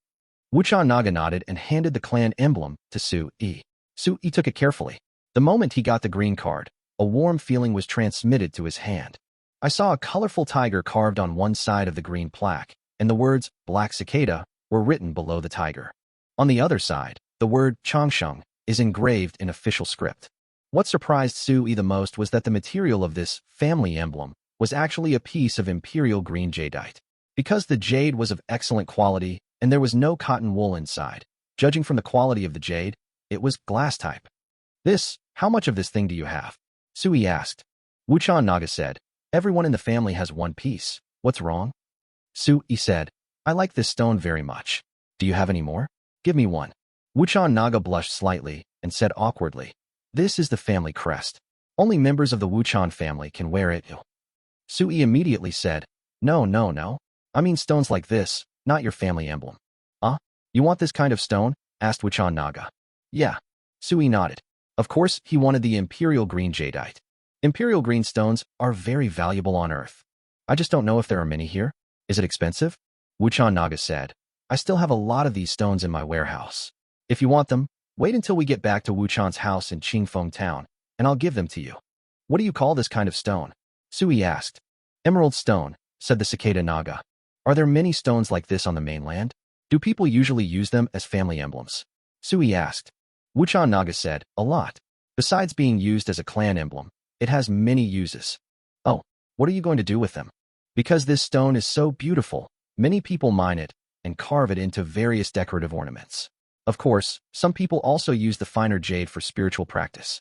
Wuchan Naga nodded and handed the clan emblem to Sui. Sui took it carefully. The moment he got the green card, a warm feeling was transmitted to his hand. I saw a colorful tiger carved on one side of the green plaque, and the words "Black Cicada" were written below the tiger. On the other side, the word "Changsheng" is engraved in official script. What surprised Sui the most was that the material of this family emblem was actually a piece of imperial green jadeite. Because the jade was of excellent quality and there was no cotton wool inside, judging from the quality of the jade, it was glass type. How much of this thing do you have?" Sui asked. Wuchan Naga said, "Everyone in the family has one piece. What's wrong?" Sui said, "I like this stone very much. Do you have any more? Give me one." Wuchan Naga blushed slightly and said awkwardly, "This is the family crest. Only members of the Wuchan family can wear it." Sui immediately said, No. I mean stones like this, not your family emblem." You want this kind of stone?" asked Wuchan Naga. "Yeah." Sui nodded. Of course, he wanted the imperial green jadeite. Imperial green stones are very valuable on Earth. "I just don't know if there are many here. Is it expensive?" Wuchan Naga said, "I still have a lot of these stones in my warehouse. If you want them, wait until we get back to Wuchan's house in Qingfeng Town, and I'll give them to you." "What do you call this kind of stone?" Sui asked. "Emerald stone," said the cicada Naga. "Are there many stones like this on the mainland? Do people usually use them as family emblems?" Sui asked. Wuchan Naga said, "A lot. Besides being used as a clan emblem, it has many uses." "Oh, what are you going to do with them?" "Because this stone is so beautiful, many people mine it and carve it into various decorative ornaments. Of course, some people also use the finer jade for spiritual practice."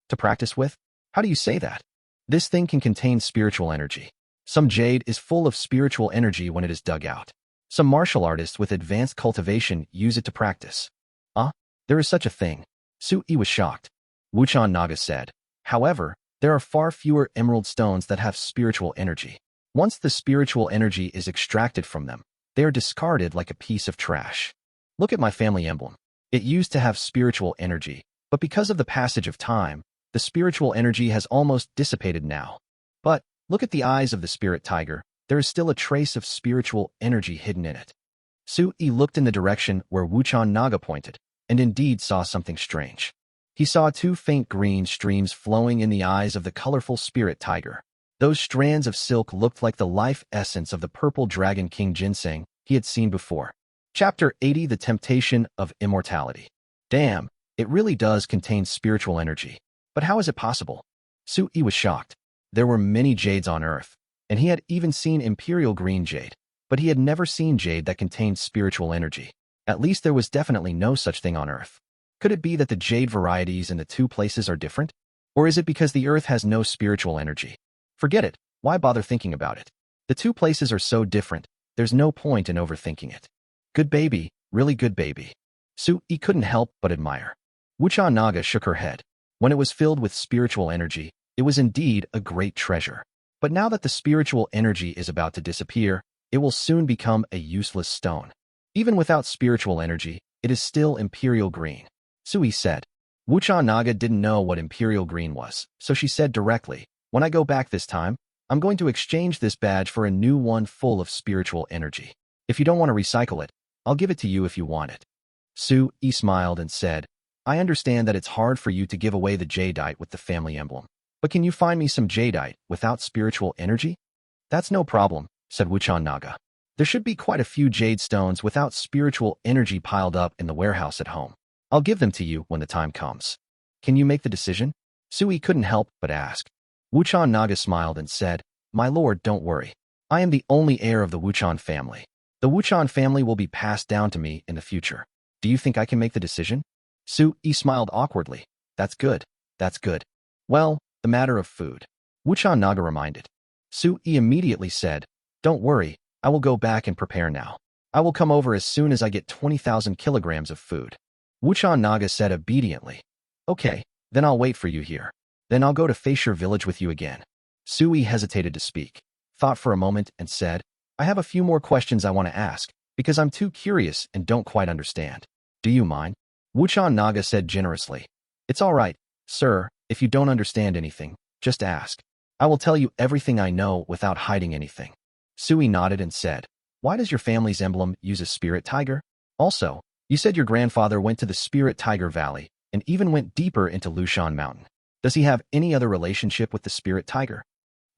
To practice with? How do you say that?" "This thing can contain spiritual energy. Some jade is full of spiritual energy when it is dug out. Some martial artists with advanced cultivation use it to practice." There is such a thing." Sui was shocked. Wuchan Naga said, "However, there are far fewer emerald stones that have spiritual energy. Once the spiritual energy is extracted from them, they are discarded like a piece of trash. Look at my family emblem. It used to have spiritual energy, but because of the passage of time, the spiritual energy has almost dissipated now. But look at the eyes of the spirit tiger. There is still a trace of spiritual energy hidden in it." Sui looked in the direction where Wuchan Naga pointed, and indeed saw something strange. He saw two faint green streams flowing in the eyes of the colorful spirit tiger. Those strands of silk looked like the life essence of the purple dragon king ginseng he had seen before. Chapter 80: The Temptation of Immortality. Damn, it really does contain spiritual energy. But how is it possible? Sui was shocked. There were many jades on Earth, and he had even seen imperial green jade, but he had never seen jade that contained spiritual energy. At least there was definitely no such thing on Earth. Could it be that the jade varieties in the two places are different? Or is it because the Earth has no spiritual energy? Forget it. Why bother thinking about it? The two places are so different, there's no point in overthinking it. Good baby, really good baby. Sui couldn't help but admire. Wuchan Naga shook her head. When it was filled with spiritual energy, it was indeed a great treasure. But now that the spiritual energy is about to disappear, it will soon become a useless stone. Even without spiritual energy, it is still imperial green. Sui said. Wuchan Naga didn't know what imperial green was, so she said directly, "When I go back this time, I'm going to exchange this badge for a new one full of spiritual energy. If you don't want to recycle it, I'll give it to you if you want it." Sui smiled and said, "I understand that it's hard for you to give away the jadeite with the family emblem, but can you find me some jadeite without spiritual energy?" "That's no problem," said Wuchan Naga. "There should be quite a few jade stones without spiritual energy piled up in the warehouse at home. I'll give them to you when the time comes. Can you make the decision?" Sui couldn't help but ask. Wuchan Naga smiled and said, "My lord, don't worry. I am the only heir of the Wuchan family. The Wuchan family will be passed down to me in the future. Do you think I can make the decision?" Sui smiled awkwardly. That's good. Well, the matter of food." Wuchan Naga reminded. Sui immediately said, "Don't worry, I will go back and prepare now." I will come over as soon as I get 20,000 kilograms of food. Wuchan Naga said obediently. Okay, then I'll wait for you here. Then I'll go to Facier village with you again. Sui hesitated to speak, thought for a moment, and said, I have a few more questions I want to ask, because I'm too curious and don't quite understand. Do you mind? Wuchan Naga said generously. It's all right, sir, if you don't understand anything, just ask. I will tell you everything I know without hiding anything. Sui nodded and said, Why does your family's emblem use a spirit tiger? Also, you said your grandfather went to the Spirit Tiger Valley and even went deeper into Lushan Mountain. Does he have any other relationship with the Spirit Tiger?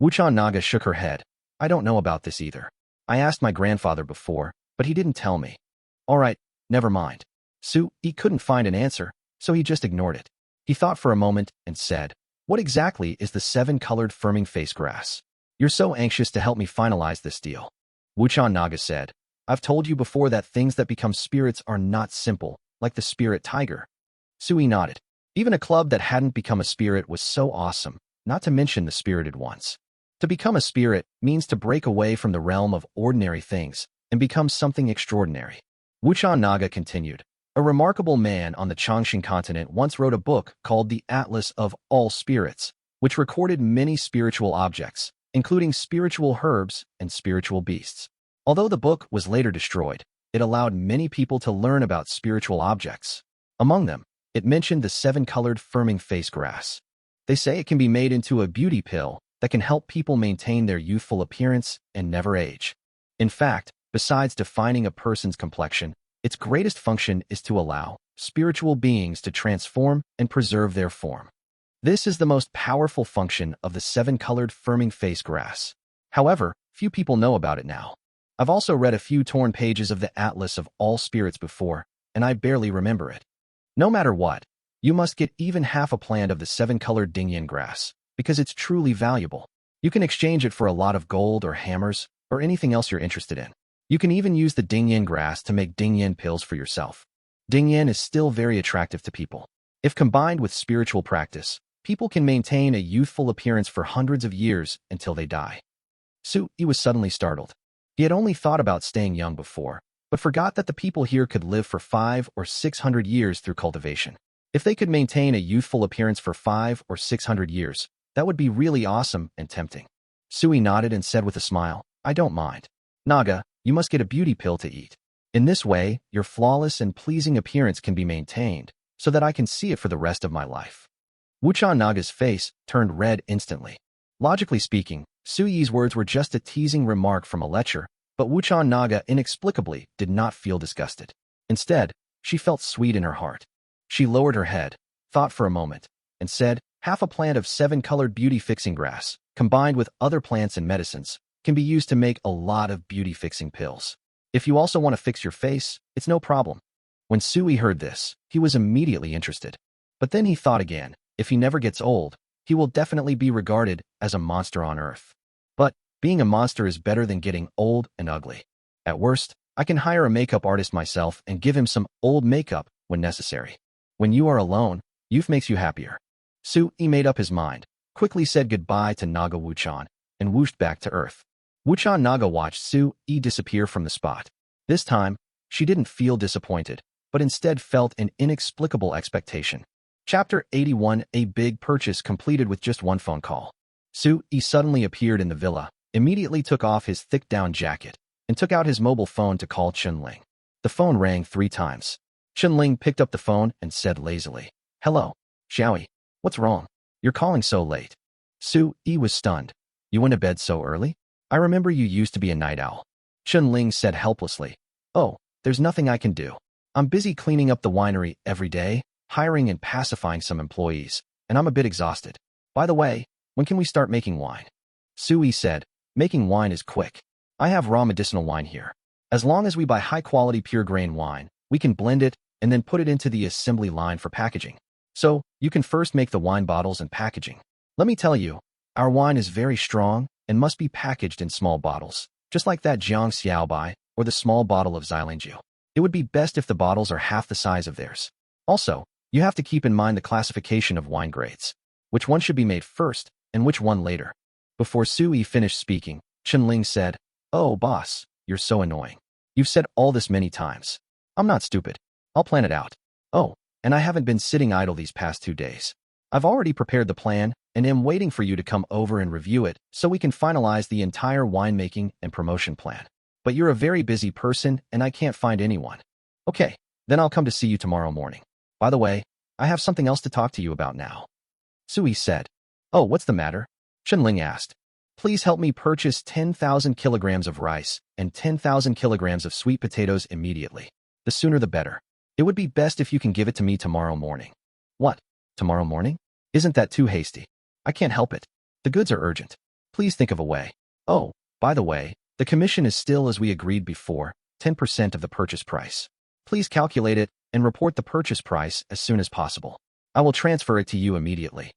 Wuchan Naga shook her head. I don't know about this either. I asked my grandfather before, but he didn't tell me. All right, never mind. Sui couldn't find an answer, so he just ignored it. He thought for a moment and said, What exactly is the 7-colored firming face grass? You're so anxious to help me finalize this deal. Wuchan Naga said, I've told you before that things that become spirits are not simple, like the spirit tiger. Sui nodded. Even a club that hadn't become a spirit was so awesome, not to mention the spirited ones. To become a spirit means to break away from the realm of ordinary things and become something extraordinary. Wuchan Naga continued. A remarkable man on the Chongqing continent once wrote a book called The Atlas of All Spirits, which recorded many spiritual objects, including spiritual herbs and spiritual beasts. Although the book was later destroyed, it allowed many people to learn about spiritual objects. Among them, it mentioned the 7-colored firming face grass. They say it can be made into a beauty pill that can help people maintain their youthful appearance and never age. In fact, besides defining a person's complexion, its greatest function is to allow spiritual beings to transform and preserve their form. This is the most powerful function of the 7-colored firming face grass. However, few people know about it now. I've also read a few torn pages of the Atlas of All Spirits before, and I barely remember it. No matter what, you must get even half a plant of the 7-colored dingyan grass, because it's truly valuable. You can exchange it for a lot of gold or hammers, or anything else you're interested in. You can even use the dingyan grass to make dingyan pills for yourself. Dingyan is still very attractive to people. If combined with spiritual practice, people can maintain a youthful appearance for hundreds of years until they die. Sui was suddenly startled. He had only thought about staying young before, but forgot that the people here could live for 500 or 600 years through cultivation. If they could maintain a youthful appearance for 500 or 600 years, that would be really awesome and tempting. Sui nodded and said with a smile, I don't mind. Naga, you must get a beauty pill to eat. In this way, your flawless and pleasing appearance can be maintained, so that I can see it for the rest of my life. Wuchan Naga's face turned red instantly. Logically speaking, Sui's words were just a teasing remark from a lecture, but Wuchan Naga inexplicably did not feel disgusted. Instead, she felt sweet in her heart. She lowered her head, thought for a moment, and said, half a plant of 7-colored beauty-fixing grass, combined with other plants and medicines, can be used to make a lot of beauty-fixing pills. If you also want to fix your face, it's no problem. When Sui heard this, he was immediately interested. But then he thought again, if he never gets old, he will definitely be regarded as a monster on Earth. But being a monster is better than getting old and ugly. At worst, I can hire a makeup artist myself and give him some old makeup when necessary. When you are alone, youth makes you happier. Sui made up his mind, quickly said goodbye to Naga Wuchan, and whooshed back to Earth. Wuchan Naga watched Sui disappear from the spot. This time, she didn't feel disappointed, but instead felt an inexplicable expectation. Chapter 81. A big purchase completed with just one phone call. Sui suddenly appeared in the villa, immediately took off his thick down jacket, and took out his mobile phone to call Chunling. The phone rang 3 times. Chunling picked up the phone and said lazily, Hello, Xiaoyi. What's wrong? You're calling so late. Sui was stunned. You went to bed so early? I remember you used to be a night owl. Chunling said helplessly. Oh, there's nothing I can do. I'm busy cleaning up the winery every day, hiring and pacifying some employees, and I'm a bit exhausted. By the way, when can we start making wine? Sui said, Making wine is quick. I have raw medicinal wine here. As long as we buy high-quality pure grain wine, we can blend it and then put it into the assembly line for packaging. So, you can first make the wine bottles and packaging. Let me tell you, our wine is very strong and must be packaged in small bottles, just like that Jiang Xiaobai or the small bottle of Xilangju. It would be best if the bottles are half the size of theirs. Also, you have to keep in mind the classification of wine grades. Which one should be made first and which one later? Before Sui finished speaking, Chunling said, Oh, boss, you're so annoying. You've said all this many times. I'm not stupid. I'll plan it out. Oh, and I haven't been sitting idle these past 2 days. I've already prepared the plan and am waiting for you to come over and review it so we can finalize the entire winemaking and promotion plan. But you're a very busy person and I can't find anyone. Okay, then I'll come to see you tomorrow morning. By the way, I have something else to talk to you about now. Sui said. Oh, what's the matter? Chunling asked. Please help me purchase 10,000 kilograms of rice and 10,000 kilograms of sweet potatoes immediately. The sooner the better. It would be best if you can give it to me tomorrow morning. What? Tomorrow morning? Isn't that too hasty? I can't help it. The goods are urgent. Please think of a way. Oh, by the way, the commission is still as we agreed before, 10% of the purchase price. Please calculate it and report the purchase price as soon as possible. I will transfer it to you immediately.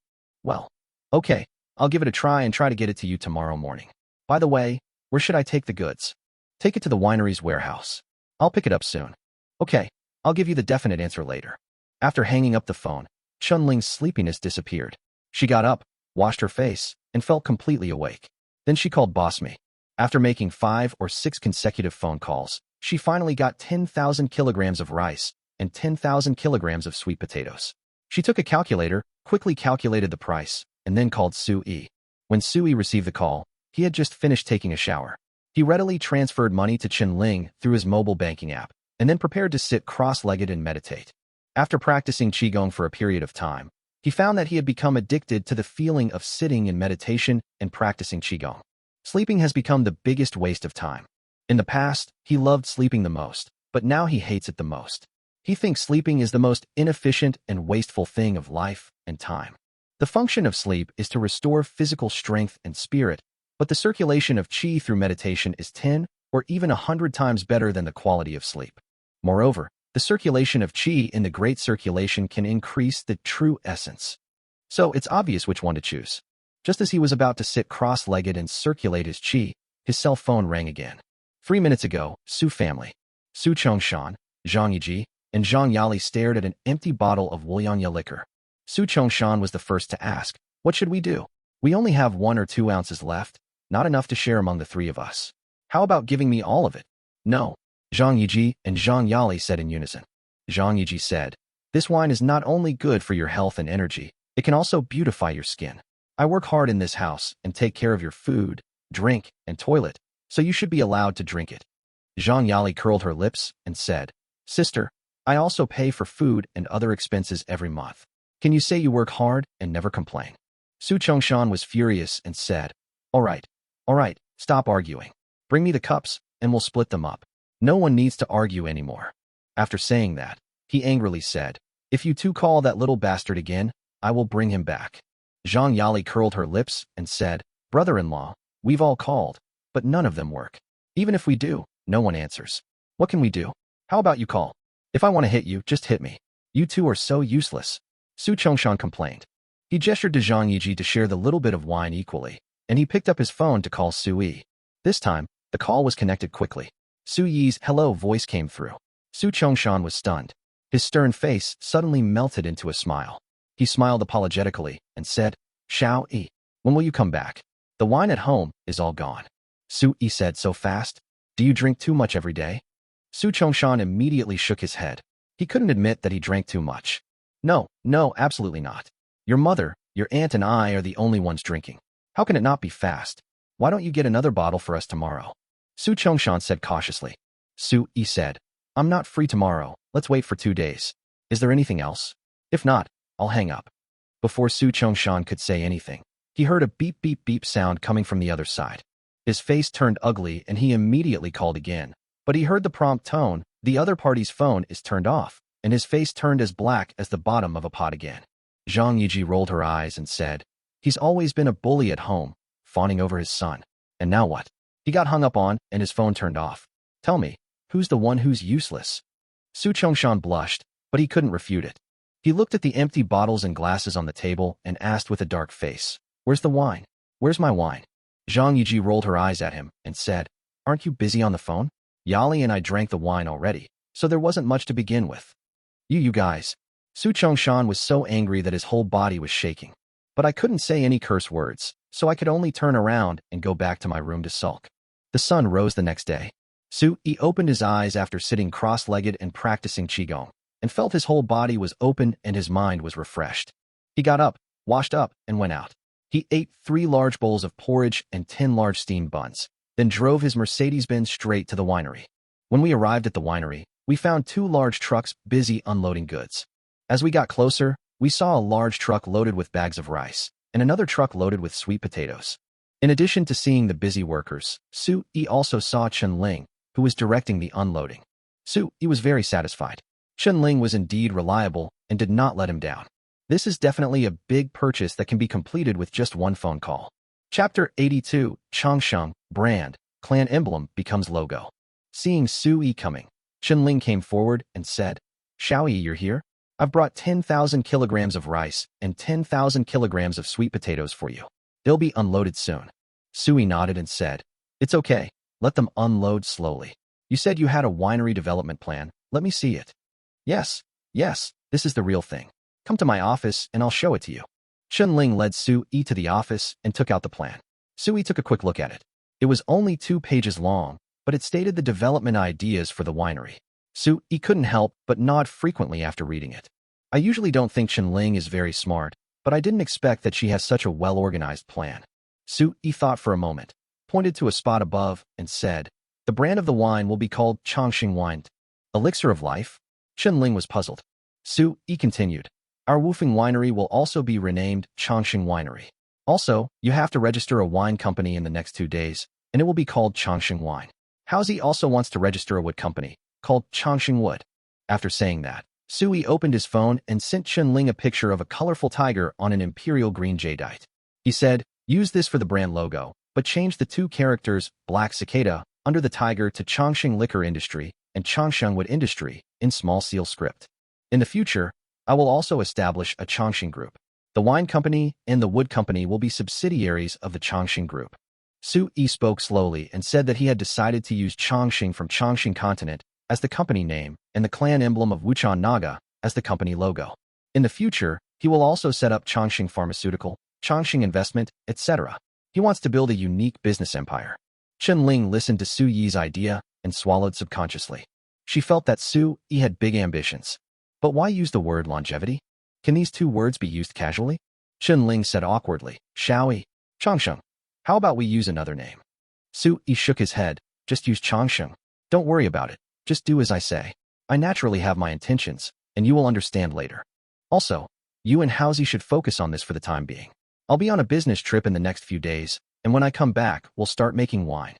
Well, okay, I'll give it a try and try to get it to you tomorrow morning. By the way, where should I take the goods? Take it to the winery's warehouse. I'll pick it up soon. Okay, I'll give you the definite answer later. After hanging up the phone, Chunling's sleepiness disappeared. She got up, washed her face, and felt completely awake. Then she called Boss Me. After making 5 or 6 consecutive phone calls, she finally got 10,000 kilograms of rice and 10,000 kilograms of sweet potatoes. She took a calculator, quickly calculated the price, and then called Sui. When Sui received the call, he had just finished taking a shower. He readily transferred money to Chunling through his mobile banking app, and then prepared to sit cross-legged and meditate. After practicing Qigong for a period of time, he found that he had become addicted to the feeling of sitting in meditation and practicing Qigong. Sleeping has become the biggest waste of time. In the past, he loved sleeping the most, but now he hates it the most. He thinks sleeping is the most inefficient and wasteful thing of life and time. The function of sleep is to restore physical strength and spirit, but the circulation of qi through meditation is 10 or even 100 times better than the quality of sleep. Moreover, the circulation of qi in the great circulation can increase the true essence. So it's obvious which one to choose. Just as he was about to sit cross-legged and circulate his qi, his cell phone rang again. 3 minutes ago, Su family, Su Chongshan, Zhang Yiji, and Zhang Yali stared at an empty bottle of Wulianya liquor. Su Chongshan was the first to ask, what should we do? We only have 1 or 2 ounces left, not enough to share among the 3 of us. How about giving me all of it? No, Zhang Yiji and Zhang Yali said in unison. Zhang Yiji said, this wine is not only good for your health and energy, it can also beautify your skin. I work hard in this house and take care of your food, drink, and toilet, so you should be allowed to drink it. Zhang Yali curled her lips and said, Sister, I also pay for food and other expenses every month. Can you say you work hard and never complain? Su Chongshan was furious and said, all right, stop arguing. Bring me the cups and we'll split them up. No one needs to argue anymore. After saying that, he angrily said, if you two call that little bastard again, I will bring him back. Zhang Yali curled her lips and said, brother-in-law, we've all called, but none of them work. Even if we do, no one answers. What can we do? How about you call? If I want to hit you, just hit me. You two are so useless. Su Chongshan complained. He gestured to Zhang Yiji to share the little bit of wine equally, and he picked up his phone to call Sui. This time, the call was connected quickly. Su Yi's hello voice came through. Su Chongshan was stunned. His stern face suddenly melted into a smile. He smiled apologetically and said, Xiao Yi, when will you come back? The wine at home is all gone. Su Yi said so fast. Do you drink too much every day? Su Chongshan immediately shook his head. He couldn't admit that he drank too much. No, absolutely not. Your mother, your aunt and I are the only ones drinking. How can it not be fast? Why don't you get another bottle for us tomorrow? Su Chongshan said cautiously. Su Yi said, I'm not free tomorrow. Let's wait for 2 days. Is there anything else? If not, I'll hang up. Before Su Chongshan could say anything, he heard a beep beep beep sound coming from the other side. His face turned ugly and he immediately called again, but he heard the prompt tone, the other party's phone is turned off, and his face turned as black as the bottom of a pot again. Zhang Yiji rolled her eyes and said, he's always been a bully at home, fawning over his son. And now what? He got hung up on and his phone turned off. Tell me, who's the one who's useless? Su Chongshan blushed, but he couldn't refute it. He looked at the empty bottles and glasses on the table and asked with a dark face, where's the wine? Where's my wine? Zhang Yiji rolled her eyes at him and said, aren't you busy on the phone? Yali and I drank the wine already, so there wasn't much to begin with. You guys. Su Chongshan was so angry that his whole body was shaking. But I couldn't say any curse words, so I could only turn around and go back to my room to sulk. The sun rose the next day. Su Yi opened his eyes after sitting cross-legged and practicing qigong, and felt his whole body was open and his mind was refreshed. He got up, washed up, and went out. He ate 3 large bowls of porridge and 10 large steamed buns, then drove his Mercedes-Benz straight to the winery. When we arrived at the winery, we found 2 large trucks busy unloading goods. As we got closer, we saw a large truck loaded with bags of rice, and another truck loaded with sweet potatoes. In addition to seeing the busy workers, Su Yi also saw Chen Ling, who was directing the unloading. Su Yi was very satisfied. Chen Ling was indeed reliable and did not let him down. This is definitely a big purchase that can be completed with just one phone call. Chapter 82, Changsheng, Brand, Clan Emblem becomes logo. Seeing Su Yi coming, Chen Ling came forward and said, "Xiao Yi, you're here? I've brought 10,000 kilograms of rice and 10,000 kilograms of sweet potatoes for you. They'll be unloaded soon." Su Yi nodded and said, "It's okay. Let them unload slowly. You said you had a winery development plan. Let me see it." Yes, this is the real thing. Come to my office and I'll show it to you." Chen Ling led Su Yi to the office and took out the plan. Su Yi took a quick look at it. It was only 2 pages long, but it stated the development ideas for the winery. Su Yi couldn't help but nod frequently after reading it. I usually don't think Chen Ling is very smart, but I didn't expect that she has such a well-organized plan. Su Yi thought for a moment, pointed to a spot above, and said, "The brand of the wine will be called Changsheng Wine. Elixir of Life?" Chen Ling was puzzled. Su Yi continued, "Our Wufeng winery will also be renamed Changsheng Winery. Also, you have to register a wine company in the next 2 days, and it will be called Changsheng Wine. Haozi also wants to register a wood company, called Changsheng Wood." After saying that, Su Yi opened his phone and sent Chen Ling a picture of a colorful tiger on an imperial green jadeite. He said, "Use this for the brand logo, but change the 2 characters, Black Cicada, under the tiger to Changsheng Liquor Industry and Changsheng Wood Industry in small seal script. In the future, I will also establish a Changsheng Group. The wine company and the wood company will be subsidiaries of the Changsheng Group." Su Yi spoke slowly and said that he had decided to use Changsheng from Changsheng Continent as the company name and the clan emblem of Wuchan Naga as the company logo. In the future, he will also set up Changsheng Pharmaceutical, Changsheng Investment, etc. He wants to build a unique business empire. Chen Ling listened to Su Yi's idea and swallowed subconsciously. She felt that Su Yi had big ambitions. But why use the word longevity? Can these 2 words be used casually? Chen Ling said awkwardly, "Shall we? Changsheng. How about we use another name?" Su Yi shook his head. "Just use Changsheng. Don't worry about it. Just do as I say. I naturally have my intentions, and you will understand later. Also, you and Haozi should focus on this for the time being. I'll be on a business trip in the next few days, and when I come back, we'll start making wine.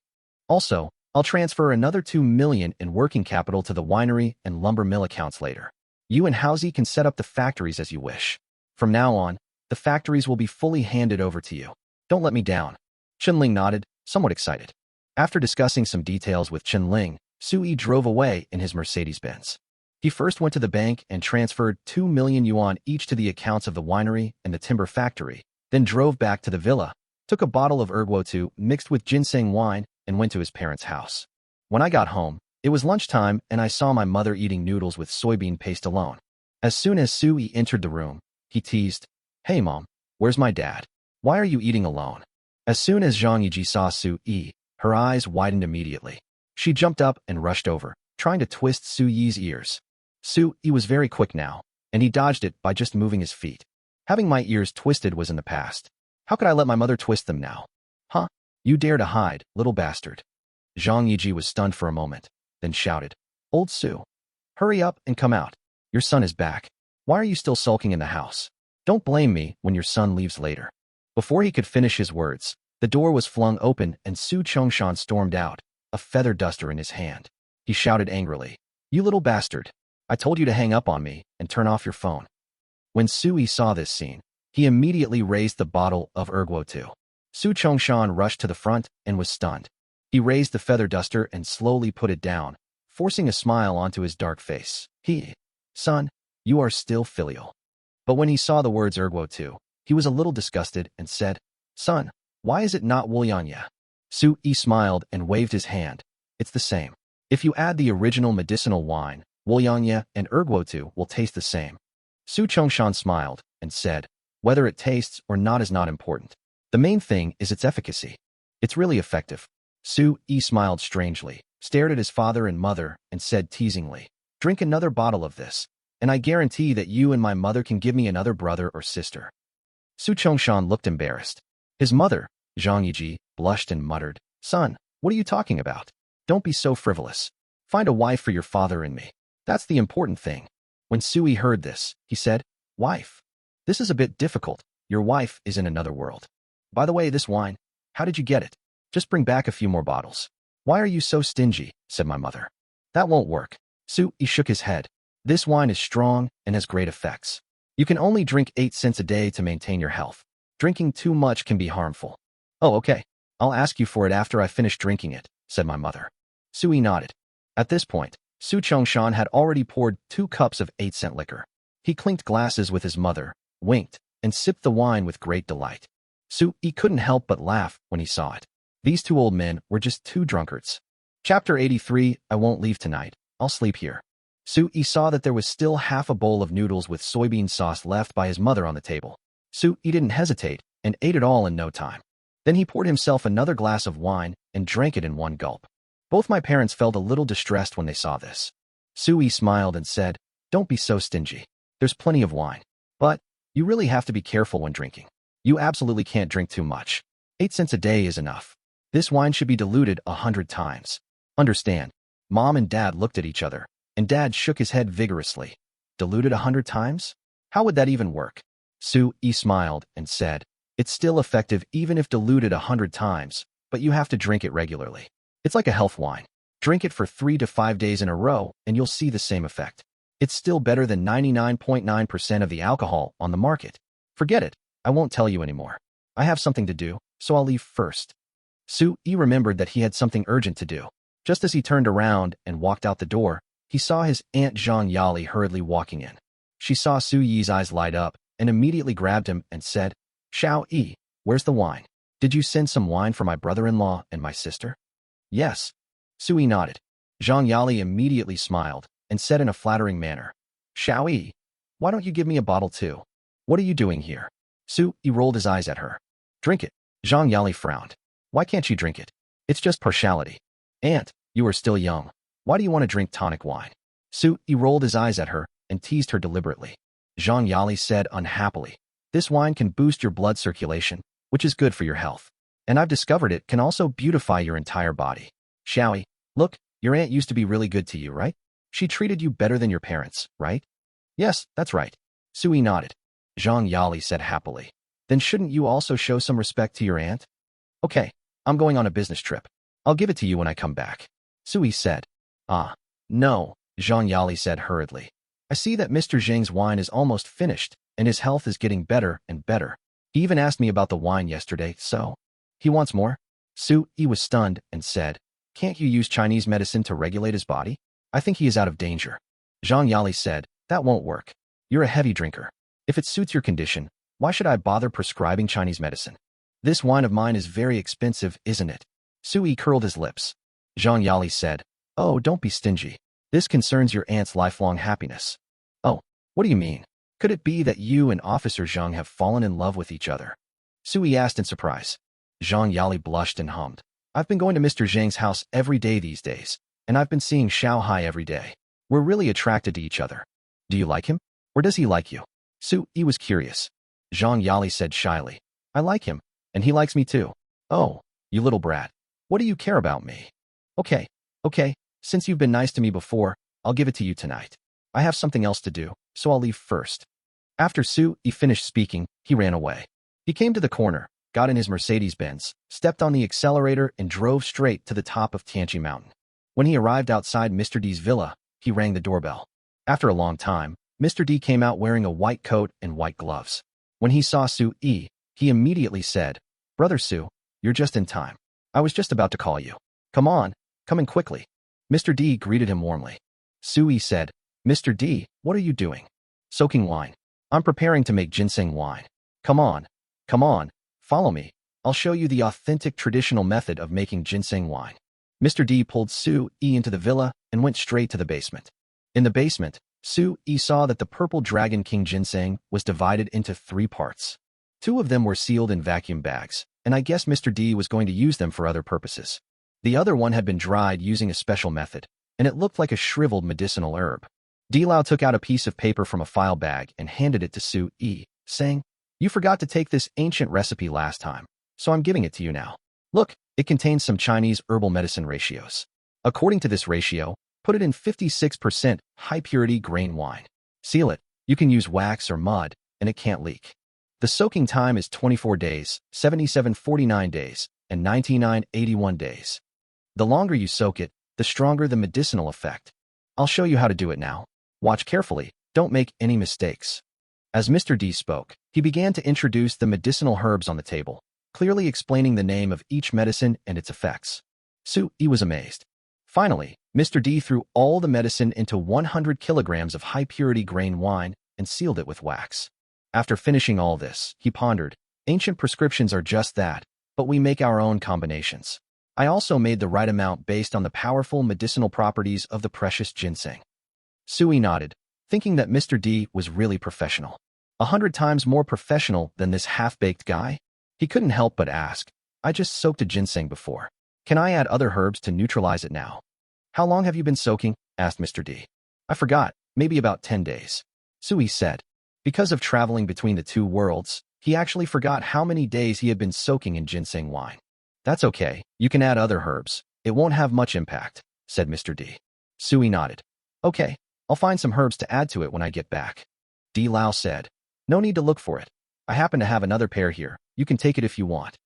Also, I'll transfer another 2 million in working capital to the winery and lumber mill accounts later. You and Haozi can set up the factories as you wish. From now on, the factories will be fully handed over to you. Don't let me down." Chen Ling nodded, somewhat excited. After discussing some details with Chen Ling, Su Yi drove away in his Mercedes-Benz. He first went to the bank and transferred 2 million yuan each to the accounts of the winery and the timber factory, then drove back to the villa, took a bottle of erguo mixed with ginseng wine, and went to his parents' house. When I got home, it was lunchtime and I saw my mother eating noodles with soybean paste alone. As soon as Su Yi entered the room, he teased, "Hey mom, where's my dad? Why are you eating alone?" As soon as Zhang Yiji saw Su Yi, her eyes widened immediately. She jumped up and rushed over, trying to twist Su Yi's ears. Su Yi was very quick now, and he dodged it by just moving his feet. Having my ears twisted was in the past. How could I let my mother twist them now? Huh? You dare to hide, little bastard. Zhang Yiji was stunned for a moment, then shouted, "Old Su, hurry up and come out. Your son is back. Why are you still sulking in the house? Don't blame me when your son leaves later." Before he could finish his words, the door was flung open and Su Chongshan stormed out, a feather duster in his hand. He shouted angrily, "You little bastard. I told you to hang up on me and turn off your phone." When Su Yi saw this scene, he immediately raised the bottle of erguo. Su Chongshan rushed to the front and was stunned. He raised the feather duster and slowly put it down, forcing a smile onto his dark face. "Son, you are still filial." But when he saw the words erguo, he was a little disgusted and said, "Son, why is it not Wulianya?" Su Yi smiled and waved his hand. "It's the same. If you add the original medicinal wine, Wulianya and erguo will taste the same." Su Chongshan smiled and said, "Whether it tastes or not is not important. The main thing is its efficacy. It's really effective." Su Yi smiled strangely, stared at his father and mother, and said teasingly, "Drink another bottle of this, and I guarantee that you and my mother can give me another brother or sister." Su Chongshan looked embarrassed. His mother, Zhang Yiji, blushed and muttered, "Son, what are you talking about? Don't be so frivolous. Find a wife for your father and me. That's the important thing." When Sui heard this, he said, "Wife? This is a bit difficult. Your wife is in another world. By the way, this wine, how did you get it? Just bring back a few more bottles." "Why are you so stingy?" said my mother. "That won't work." Sui shook his head. "This wine is strong and has great effects. You can only drink 8 cents a day to maintain your health. Drinking too much can be harmful." "Oh, okay. I'll ask you for it after I finish drinking it," said my mother. Sui nodded. At this point, Su Chongshan had already poured 2 cups of 8-cent liquor. He clinked glasses with his mother, winked, and sipped the wine with great delight. Sui couldn't help but laugh when he saw it. These 2 old men were just 2 drunkards. Chapter 83, I won't leave tonight. I'll sleep here. Sui saw that there was still half a bowl of noodles with soybean sauce left by his mother on the table. Sui didn't hesitate and ate it all in no time. Then he poured himself another glass of wine and drank it in one gulp. Both my parents felt a little distressed when they saw this. Sui smiled and said, "Don't be so stingy. There's plenty of wine. But you really have to be careful when drinking. You absolutely can't drink too much. 8 cents a day is enough. This wine should be diluted 100 times. Understand?" Mom and Dad looked at each other, and Dad shook his head vigorously. "Diluted 100 times? How would that even work?" Sui smiled and said, "It's still effective even if diluted 100 times, but you have to drink it regularly. It's like a health wine. Drink it for 3 to 5 days in a row, and you'll see the same effect. It's still better than 99.9% of the alcohol on the market. Forget it. I won't tell you anymore. I have something to do, so I'll leave first." Sui remembered that he had something urgent to do. Just as he turned around and walked out the door, he saw his Aunt Zhang Yali hurriedly walking in. She saw Su Yi's eyes light up and immediately grabbed him and said, "Xiao Yi, where's the wine? Did you send some wine for my brother-in-law and my sister?" "Yes." Sui nodded. Zhang Yali immediately smiled and said in a flattering manner, "Xiao Yi, why don't you give me a bottle too? What are you doing here?" Sui rolled his eyes at her. "Drink it." Zhang Yali frowned. "Why can't you drink it? It's just partiality. Aunt, you are still young. Why do you want to drink tonic wine?" Sui rolled his eyes at her and teased her deliberately. Zhang Yali said unhappily, "This wine can boost your blood circulation, which is good for your health. And I've discovered it can also beautify your entire body. Xiao Yi, look, your aunt used to be really good to you, right? She treated you better than your parents, right?" "Yes, that's right." Sui nodded. Zhang Yali said happily, "Then shouldn't you also show some respect to your aunt?" "Okay, I'm going on a business trip. I'll give it to you when I come back," Sui said. "Ah, no," Zhang Yali said hurriedly. "I see that Mr. Zhang's wine is almost finished, and his health is getting better and better. He even asked me about the wine yesterday, so he wants more?" Sui was stunned and said, "Can't you use Chinese medicine to regulate his body? I think he is out of danger." Zhang Yali said, "That won't work. You're a heavy drinker. If it suits your condition, why should I bother prescribing Chinese medicine? This wine of mine is very expensive, isn't it?" Sui curled his lips. Zhang Yali said, "Oh, don't be stingy. This concerns your aunt's lifelong happiness." "Oh, what do you mean? Could it be that you and Officer Zhang have fallen in love with each other?" Sui asked in surprise. Zhang Yali blushed and hummed. "I've been going to Mr. Zhang's house every day these days, and I've been seeing Xiao Hai every day. We're really attracted to each other. Do you like him? Or does he like you?" Sui was curious. Zhang Yali said shyly, "I like him, and he likes me too." "Oh, you little brat. What do you care about me?" Okay, since you've been nice to me before, I'll give it to you tonight. I have something else to do, so I'll leave first." After Sui finished speaking, he ran away. He came to the corner, got in his Mercedes-Benz, stepped on the accelerator, and drove straight to the top of Tianqi Mountain. When he arrived outside Mr. D's villa, he rang the doorbell. After a long time, Mr. D came out wearing a white coat and white gloves. When he saw Sui, he immediately said, "Brother Sui, you're just in time. I was just about to call you. Come on, come in quickly." Mr. D greeted him warmly. Sui said, "Mr. D, what are you doing?" "Soaking wine. I'm preparing to make ginseng wine. Come on, follow me. I'll show you the authentic traditional method of making ginseng wine." Mr. D pulled Sui into the villa and went straight to the basement. In the basement, Sui saw that the purple Dragon King ginseng was divided into 3 parts. 2 of them were sealed in vacuum bags, and I guess Mr. D was going to use them for other purposes. The other one had been dried using a special method, and it looked like a shriveled medicinal herb. Dilao took out a piece of paper from a file bag and handed it to Su Yi, saying, "You forgot to take this ancient recipe last time, so I'm giving it to you now. Look, it contains some Chinese herbal medicine ratios. According to this ratio, put it in 56% high-purity grain wine. Seal it. You can use wax or mud, and it can't leak. The soaking time is 24 days, 49 days, and 81 days. The longer you soak it, the stronger the medicinal effect. I'll show you how to do it now. Watch carefully, don't make any mistakes." As Mr. D spoke, he began to introduce the medicinal herbs on the table, clearly explaining the name of each medicine and its effects. Su Yi was amazed. Finally, Mr. D threw all the medicine into 100 kilograms of high-purity grain wine and sealed it with wax. After finishing all this, he pondered, "Ancient prescriptions are just that, but we make our own combinations. I also made the right amount based on the powerful medicinal properties of the precious ginseng." Sui nodded, thinking that Mr. D was really professional. 100 times more professional than this half-baked guy? He couldn't help but ask, "I just soaked a ginseng before. Can I add other herbs to neutralize it now?" "How long have you been soaking?" asked Mr. D. "I forgot, maybe about 10 days. Sui said. Because of traveling between the two worlds, he actually forgot how many days he had been soaking in ginseng wine. "That's okay, you can add other herbs. It won't have much impact," said Mr. D. Sui nodded. "Okay, I'll find some herbs to add to it when I get back." D. Lao said. "No need to look for it. I happen to have another pair here. You can take it if you want."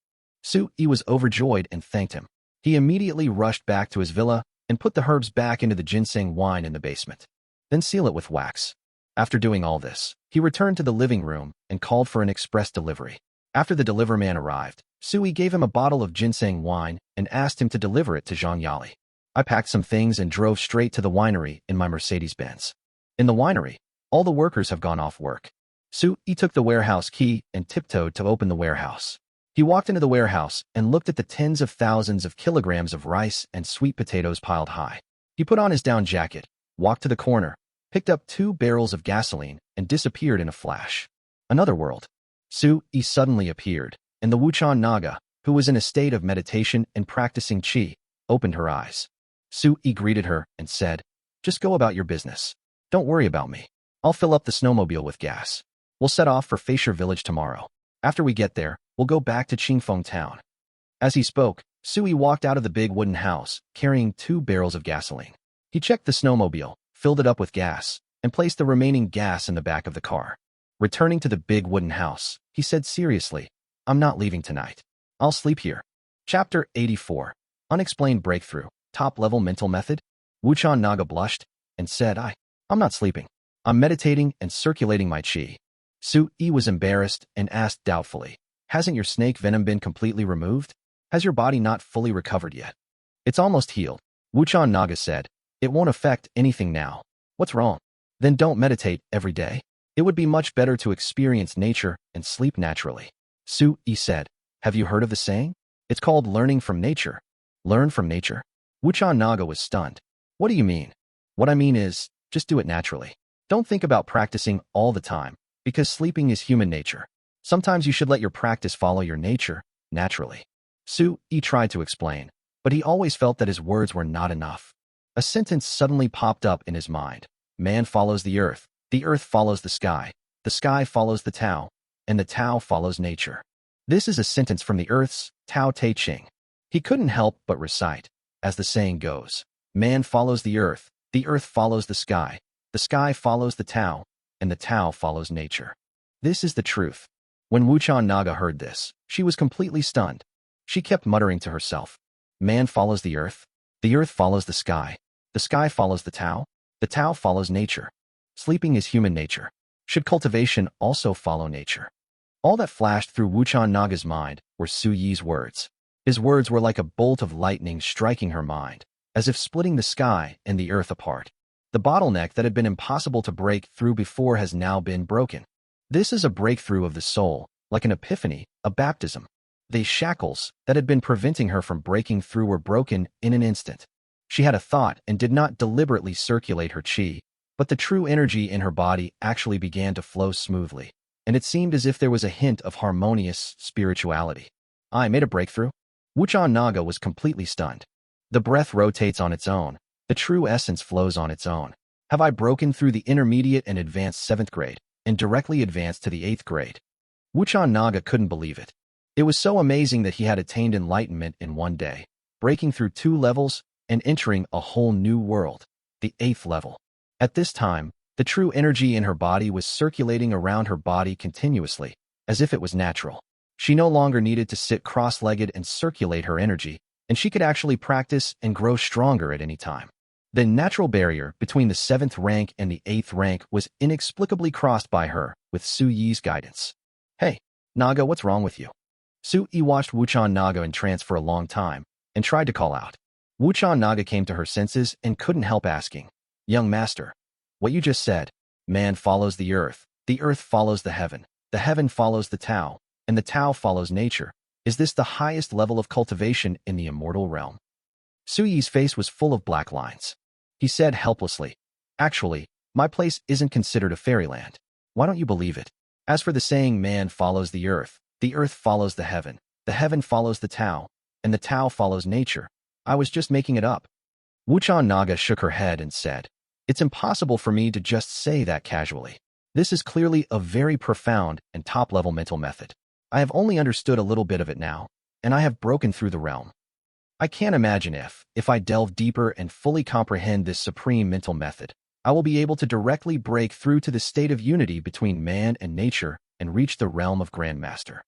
Su Yi was overjoyed and thanked him. He immediately rushed back to his villa and put the herbs back into the ginseng wine in the basement. Then seal it with wax. After doing all this, he returned to the living room and called for an express delivery. After the deliverman arrived, Sui gave him a bottle of ginseng wine and asked him to deliver it to Zhang Yali. I packed some things and drove straight to the winery in my Mercedes-Benz. In the winery, all the workers have gone off work. Sui took the warehouse key and tiptoed to open the warehouse. He walked into the warehouse and looked at the tens of thousands of kilograms of rice and sweet potatoes piled high. He put on his down jacket, walked to the corner, picked up 2 barrels of gasoline, and disappeared in a flash. Another world. Sui suddenly appeared, and the Wuchan Naga, who was in a state of meditation and practicing qi, opened her eyes. Sui greeted her and said, "Just go about your business. Don't worry about me. I'll fill up the snowmobile with gas. We'll set off for Feisher village tomorrow. After we get there, we'll go back to Qingfeng town." As he spoke, Sui walked out of the big wooden house, carrying 2 barrels of gasoline. He checked the snowmobile, filled it up with gas, and placed the remaining gas in the back of the car. Returning to the big wooden house, he said seriously, "I'm not leaving tonight. I'll sleep here." Chapter 84. Unexplained Breakthrough. Top-level mental method? Wuchan Naga blushed and said, I'm not sleeping. I'm meditating and circulating my qi." Sui was embarrassed and asked doubtfully, "Hasn't your snake venom been completely removed? Has your body not fully recovered yet?" "It's almost healed," Wuchan Naga said. "It won't affect anything now." "What's wrong?" "Then don't meditate every day. It would be much better to experience nature and sleep naturally." Sui said, "Have you heard of the saying? It's called learning from nature." "Learn from nature?" Wuchan Naga was stunned. "What do you mean?" "What I mean is, just do it naturally. Don't think about practicing all the time, because sleeping is human nature. Sometimes you should let your practice follow your nature, naturally." Sui tried to explain, but he always felt that his words were not enough. A sentence suddenly popped up in his mind. Man follows the earth follows the sky follows the Tao, and the Tao follows nature. This is a sentence from the Earth's Tao Te Ching. He couldn't help but recite, as the saying goes, man follows the earth follows the sky follows the Tao, and the Tao follows nature. This is the truth. When Wuchan Naga heard this, she was completely stunned. She kept muttering to herself, man follows the earth follows the sky follows the Tao follows nature. Sleeping is human nature. Should cultivation also follow nature? All that flashed through Wuchan Naga's mind were Suyi's words. His words were like a bolt of lightning striking her mind, as if splitting the sky and the earth apart. The bottleneck that had been impossible to break through before has now been broken. This is a breakthrough of the soul, like an epiphany, a baptism. The shackles that had been preventing her from breaking through were broken in an instant. She had a thought and did not deliberately circulate her qi, but the true energy in her body actually began to flow smoothly, and it seemed as if there was a hint of harmonious spirituality. I made a breakthrough? Wuchan Naga was completely stunned. The breath rotates on its own. The true essence flows on its own. Have I broken through the intermediate and advanced 7th grade and directly advanced to the 8th grade? Wuchan Naga couldn't believe it. It was so amazing that he had attained enlightenment in one day, breaking through 2 levels and entering a whole new world, the 8th level. At this time, the true energy in her body was circulating around her body continuously, as if it was natural. She no longer needed to sit cross-legged and circulate her energy, and she could actually practice and grow stronger at any time. The natural barrier between the 7th rank and the 8th rank was inexplicably crossed by her with Su Yi's guidance. Hey, Naga, what's wrong with you? Su Yi watched Wuchan Naga in trance for a long time and tried to call out. Wuchan Naga came to her senses and couldn't help asking, Young master, what you just said, man follows the earth follows the heaven follows the Tao, and the Tao follows nature. Is this the highest level of cultivation in the immortal realm? Su Yi's face was full of black lines. He said helplessly, Actually, my place isn't considered a fairyland. Why don't you believe it? As for the saying man follows the earth follows the heaven follows the Tao, and the Tao follows nature, I was just making it up. Wuchan Naga shook her head and said, It's impossible for me to just say that casually. This is clearly a very profound and top-level mental method. I have only understood a little bit of it now, and I have broken through the realm. I can't imagine if I delve deeper and fully comprehend this supreme mental method, I will be able to directly break through to the state of unity between man and nature and reach the realm of Grandmaster.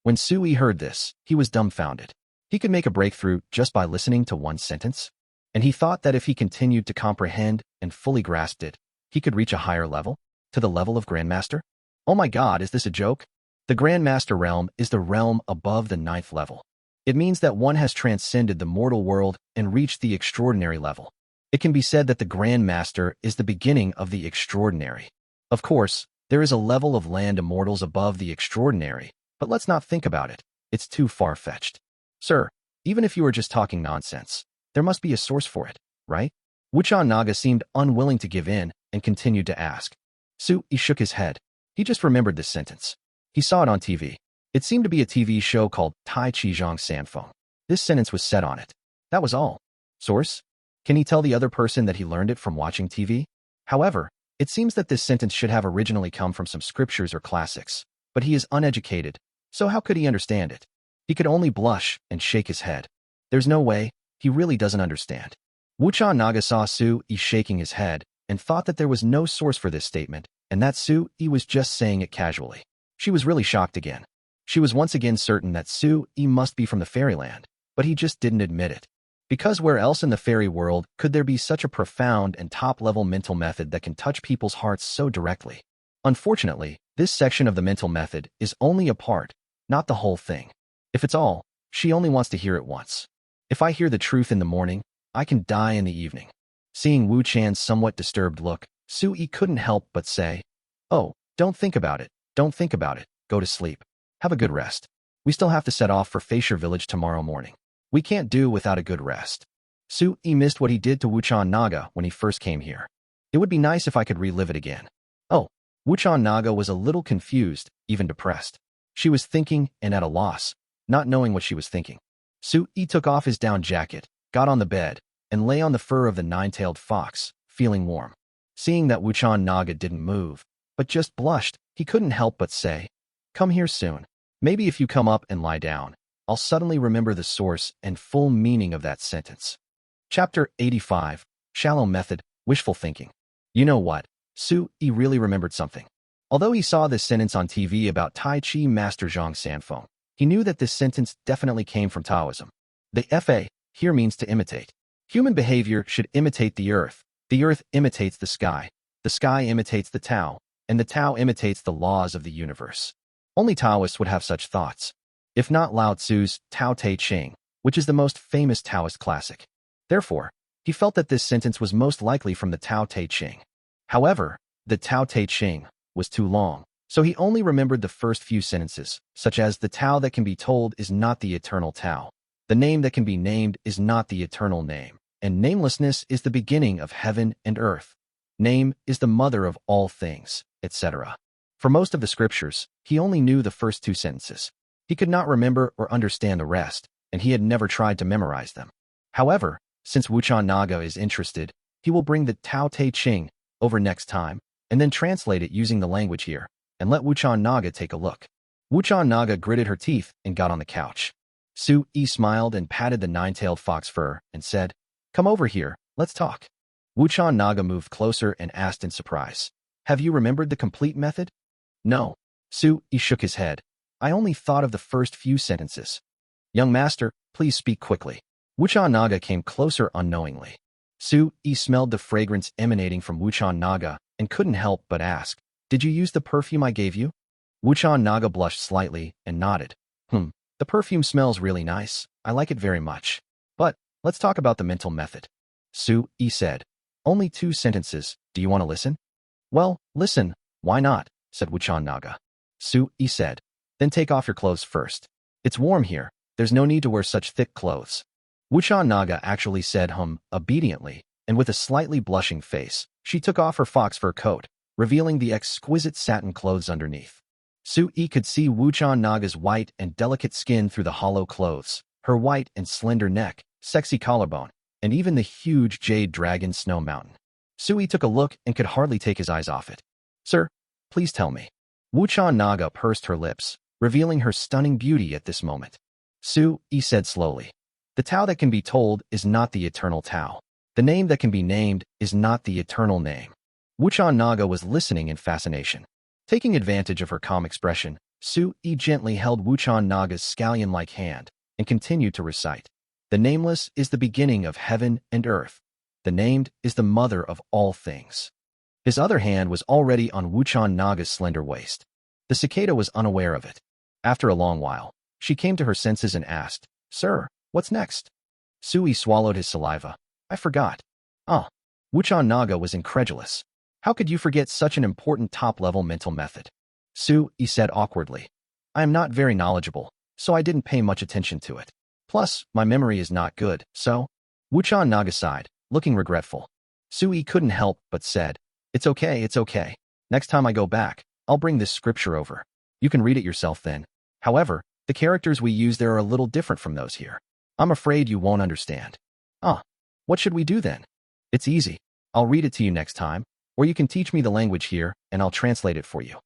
When Su Yi heard this, he was dumbfounded. He could make a breakthrough just by listening to one sentence, and he thought that if he continued to comprehend and fully grasped it, he could reach a higher level, to the level of Grandmaster. Oh my God, is this a joke? The Grandmaster realm is the realm above the 9th level. It means that one has transcended the mortal world and reached the extraordinary level. It can be said that the Grandmaster is the beginning of the extraordinary. Of course, there is a level of land immortals above the extraordinary, but let's not think about it. It's too far-fetched. Sir, even if you are just talking nonsense, there must be a source for it, right? Wuchan Naga seemed unwilling to give in and continued to ask. Su Yi shook his head. He just remembered this sentence. He saw it on TV. It seemed to be a TV show called Tai Chi Zhang Sanfeng. This sentence was said on it. That was all. Source? Can he tell the other person that he learned it from watching TV? However, it seems that this sentence should have originally come from some scriptures or classics, but he is uneducated, so how could he understand it? He could only blush and shake his head. There's no way, he really doesn't understand. Wuchan Naga saw Su Yi shaking his head and thought that there was no source for this statement, and that Su Yi was just saying it casually. She was really shocked again. She was once again certain that Su Yi must be from the fairyland, but he just didn't admit it. Because where else in the fairy world could there be such a profound and top-level mental method that can touch people's hearts so directly? Unfortunately, this section of the mental method is only a part, not the whole thing. If it's all, she only wants to hear it once. If I hear the truth in the morning, I can die in the evening. Seeing Wu Chan's somewhat disturbed look, Su Yi couldn't help but say, Oh, don't think about it. Don't think about it. Go to sleep. Have a good rest. We still have to set off for Faisher Village tomorrow morning. We can't do without a good rest. Su Yi missed what he did to Wuchan Naga when he first came here. It would be nice if I could relive it again. Oh, Wuchan Naga was a little confused, even depressed. She was thinking and at a loss, not knowing what she was thinking. Su Yi took off his down jacket, got on the bed, and lay on the fur of the 9-tailed fox, feeling warm. Seeing that Wuchan Naga didn't move, but just blushed, he couldn't help but say, Come here soon. Maybe if you come up and lie down, I'll suddenly remember the source and full meaning of that sentence. Chapter 85, Shallow Method, Wishful Thinking. You know what? Su Yi really remembered something. Although he saw this sentence on TV about Tai Chi Master Zhang Sanfeng, he knew that this sentence definitely came from Taoism. The FA here means to imitate. Human behavior should imitate the earth imitates the sky imitates the Tao, and the Tao imitates the laws of the universe. Only Taoists would have such thoughts. If not Lao Tzu's Tao Te Ching, which is the most famous Taoist classic. Therefore, he felt that this sentence was most likely from the Tao Te Ching. However, the Tao Te Ching was too long, so he only remembered the first few sentences, such as the Tao that can be told is not the eternal Tao. The name that can be named is not the eternal name, and namelessness is the beginning of heaven and earth. Name is the mother of all things, etc. For most of the scriptures, he only knew the first 2 sentences. He could not remember or understand the rest, and he had never tried to memorize them. However, Since Wuchan Naga is interested, he will bring the Tao Te Ching over next time, and then translate it using the language here, and let Wuchan Naga take a look. Wuchan Naga gritted her teeth and got on the couch. Su-yi smiled and patted the nine-tailed fox fur and said, "Come over here, let's talk." Wuchan Naga moved closer and asked in surprise, "Have you remembered the complete method?" "No." Su-yi shook his head. "I only thought of the first few sentences." "Young master, please speak quickly." Wuchan Naga came closer unknowingly. Su-yi smelled the fragrance emanating from Wuchan Naga and couldn't help but ask, "Did you use the perfume I gave you?" Wuchan Naga blushed slightly and nodded. The perfume smells really nice. I like it very much. But let's talk about the mental method." Su-yi said, "Only 2 sentences. Do you want to listen?" "Well, listen. Why not?" said Wuchan Naga. Su-yi said, "Then take off your clothes first. It's warm here. There's no need to wear such thick clothes." Wuchan Naga actually said obediently, and with a slightly blushing face, she took off her fox fur coat, revealing the exquisite satin clothes underneath. Su-yi could see Wuchan Naga's white and delicate skin through the hollow clothes, her white and slender neck, sexy collarbone, and even the huge jade dragon snow mountain. Su-yi took a look and could hardly take his eyes off it. "Sir, please tell me." Wuchan Naga pursed her lips, revealing her stunning beauty at this moment. Su-yi said slowly, "The Tao that can be told is not the eternal Tao. The name that can be named is not the eternal name." Wuchan Naga was listening in fascination. Taking advantage of her calm expression, Su-yi gently held Wuchan Naga's scallion-like hand and continued to recite, "The nameless is the beginning of heaven and earth. The named is the mother of all things." His other hand was already on Wuchan Naga's slender waist. The cicada was unaware of it. After a long while, she came to her senses and asked, "Sir, what's next?" Su-yi swallowed his saliva. "I forgot." "Ah." Wuchan Naga was incredulous. "How could you forget such an important top-level mental method?" Su-yi said awkwardly, "I am not very knowledgeable, so I didn't pay much attention to it. Plus, my memory is not good, so—" Wuchan Naga sighed, looking regretful. Su-yi couldn't help but said, it's okay. Next time I go back, I'll bring this scripture over. You can read it yourself then. However, the characters we use there are a little different from those here. I'm afraid you won't understand." "Ah, what should we do then?" "It's easy. I'll read it to you next time, or you can teach me the language here, and I'll translate it for you."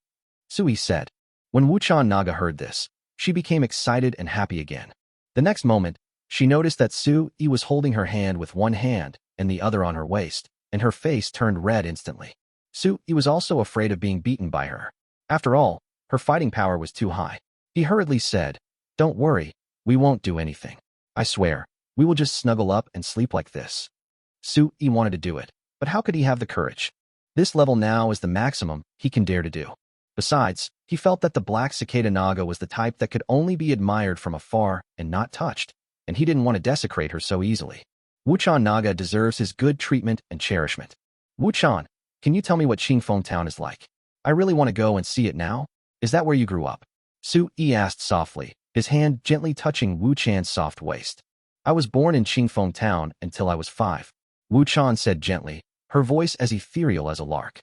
Su-yi said. When Wuchan Naga heard this, she became excited and happy again. The next moment, she noticed that Su-yi was holding her hand with one hand and the other on her waist, and her face turned red instantly. Su-yi was also afraid of being beaten by her. After all, her fighting power was too high. He hurriedly said, "Don't worry, we won't do anything. I swear, we will just snuggle up and sleep like this." Su-yi wanted to do it, but how could he have the courage? This level now is the maximum he can dare to do. Besides, he felt that the black cicada Naga was the type that could only be admired from afar and not touched, and he didn't want to desecrate her so easily. Wuchan Naga deserves his good treatment and cherishment. "Wuchan, can you tell me what Qingfeng Town is like? I really want to go and see it now. Is that where you grew up?" Su-yi asked softly, his hand gently touching Wuchan's soft waist. "I was born in Qingfeng Town until I was 5. Wuchan said gently, her voice as ethereal as a lark.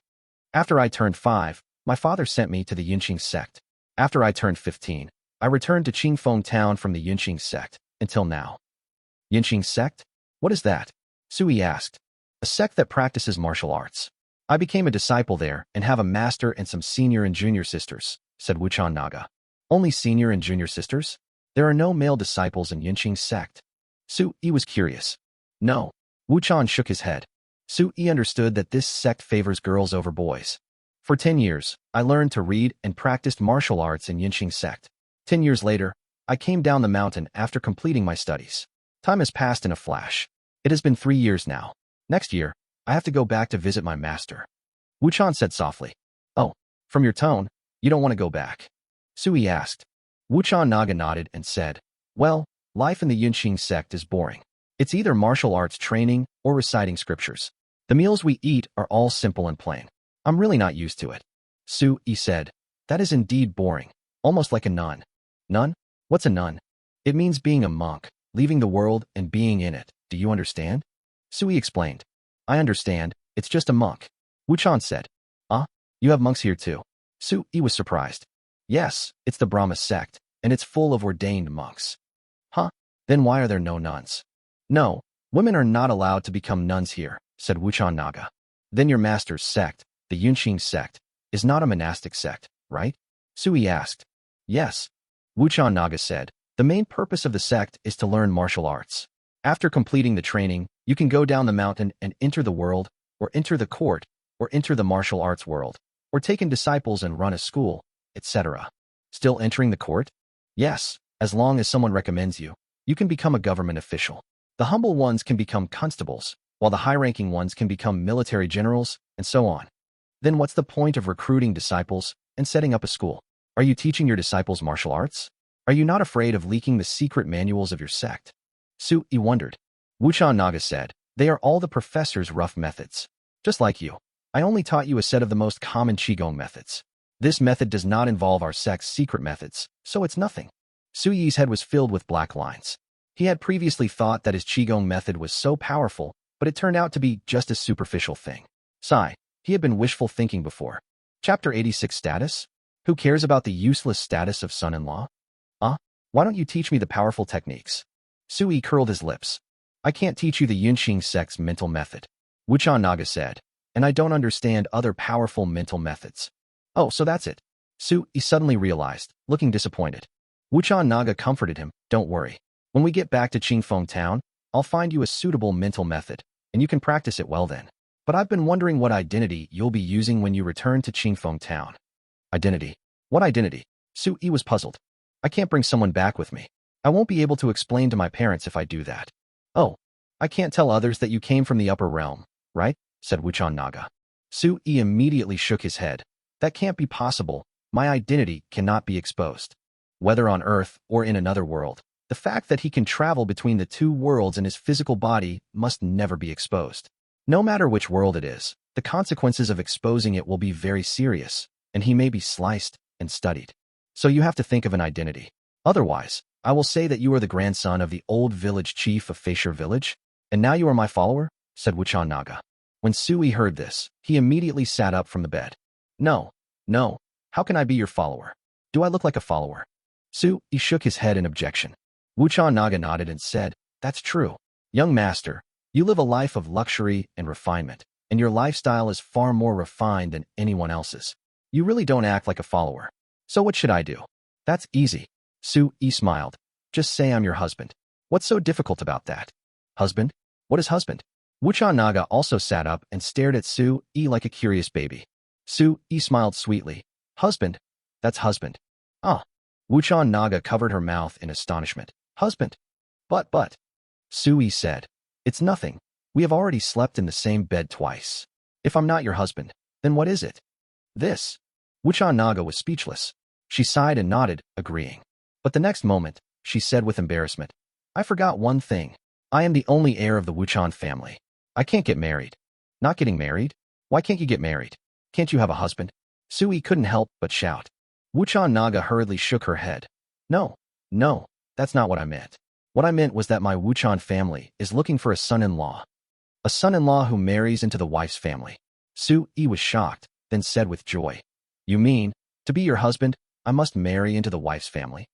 "After I turned 5, my father sent me to the Yunqing sect. After I turned 15, I returned to Qingfeng Town from the Yunqing sect, until now." "Yunqing sect? What is that?" Su-yi asked. "A sect that practices martial arts. I became a disciple there and have a master and some senior and junior sisters," said Wuchan Naga. "Only senior and junior sisters? There are no male disciples in Yunqing sect?" Su-yi was curious. "No." Wuchan shook his head. Su-yi understood that this sect favors girls over boys. "For 10 years, I learned to read and practiced martial arts in Yunqing sect. 10 years later, I came down the mountain after completing my studies. Time has passed in a flash. It has been 3 years now. Next year, I have to go back to visit my master." Wuchan said softly. "Oh, from your tone, you don't want to go back?" Su-yi asked. Wuchan Naga nodded and said, "Well, life in the Yunqing sect is boring. It's either martial arts training or reciting scriptures. The meals we eat are all simple and plain. I'm really not used to it." Su-yi said, "That is indeed boring, almost like a nun." "Nun? What's a nun?" "It means being a monk, leaving the world and being in it. Do you understand?" Su-yi explained. "I understand, it's just a monk." Wuchan said, "Ah, you have monks here too?" Su-yi was surprised. "Yes, it's the Brahma sect, and it's full of ordained monks." "Huh? Then why are there no nuns?" "No." Women are not allowed to become nuns here, said Wuchan Naga. Then your master's sect, the Yunqing sect, is not a monastic sect, right? Sui asked. Yes. Wuchan Naga said, the main purpose of the sect is to learn martial arts. After completing the training, you can go down the mountain and enter the world, or enter the court, or enter the martial arts world, or take in disciples and run a school, etc. Still entering the court? Yes, as long as someone recommends you, you can become a government official. The humble ones can become constables, while the high-ranking ones can become military generals, and so on. Then what's the point of recruiting disciples and setting up a school? Are you teaching your disciples martial arts? Are you not afraid of leaking the secret manuals of your sect? Sui wondered. Wuchan Naga said, they are all the professor's rough methods. Just like you, I only taught you a set of the most common Qigong methods. This method does not involve our sect's secret methods, so it's nothing. Sui's head was filled with black lines. He had previously thought that his Qigong method was so powerful, but it turned out to be just a superficial thing. Sigh, he had been wishful thinking before. Chapter 86 Status? Who cares about the useless status of son-in-law? Why don't you teach me the powerful techniques? Sui curled his lips. I can't teach you the Yunqing sect's mental method, Wuchan Naga said, and I don't understand other powerful mental methods. Oh, so that's it. Sui suddenly realized, looking disappointed. Wuchan Naga comforted him, don't worry. When we get back to Qingfeng town, I'll find you a suitable mental method, and you can practice it well then. But I've been wondering what identity you'll be using when you return to Qingfeng town. Identity? What identity? Sui was puzzled. I can't bring someone back with me. I won't be able to explain to my parents if I do that. Oh, I can't tell others that you came from the upper realm, right? Said Wuchan Naga. Sui immediately shook his head. That can't be possible. My identity cannot be exposed. Whether on Earth or in another world, the fact that he can travel between the two worlds in his physical body must never be exposed. No matter which world it is, the consequences of exposing it will be very serious, and he may be sliced and studied. So you have to think of an identity. Otherwise, I will say that you are the grandson of the old village chief of Feishur village, and now you are my follower, said Wuchan Naga. When Sui heard this, he immediately sat up from the bed. No, how can I be your follower? Do I look like a follower? Sui shook his head in objection. Wuchan Naga nodded and said, that's true. Young master, you live a life of luxury and refinement, and your lifestyle is far more refined than anyone else's. You really don't act like a follower. So what should I do? That's easy. Sui smiled. Just say I'm your husband. What's so difficult about that? Husband? What is husband? Wuchan Naga also sat up and stared at Sui like a curious baby. Sui smiled sweetly. Husband? That's husband. Ah. Wuchan Naga covered her mouth in astonishment. Husband? But. Sui said. It's nothing. We have already slept in the same bed twice. If I'm not your husband, then what is it? This. Wuchan Naga was speechless. She sighed and nodded, agreeing. But the next moment, she said with embarrassment, I forgot one thing. I am the only heir of the Wuchan family. I can't get married. Not getting married? Why can't you get married? Can't you have a husband? Sui couldn't help but shout. Wuchan Naga hurriedly shook her head. No, that's not what I meant. What I meant was that my Wuchan family is looking for a son-in-law. A son-in-law who marries into the wife's family. Sui was shocked, then said with joy. You mean, to be your husband, I must marry into the wife's family?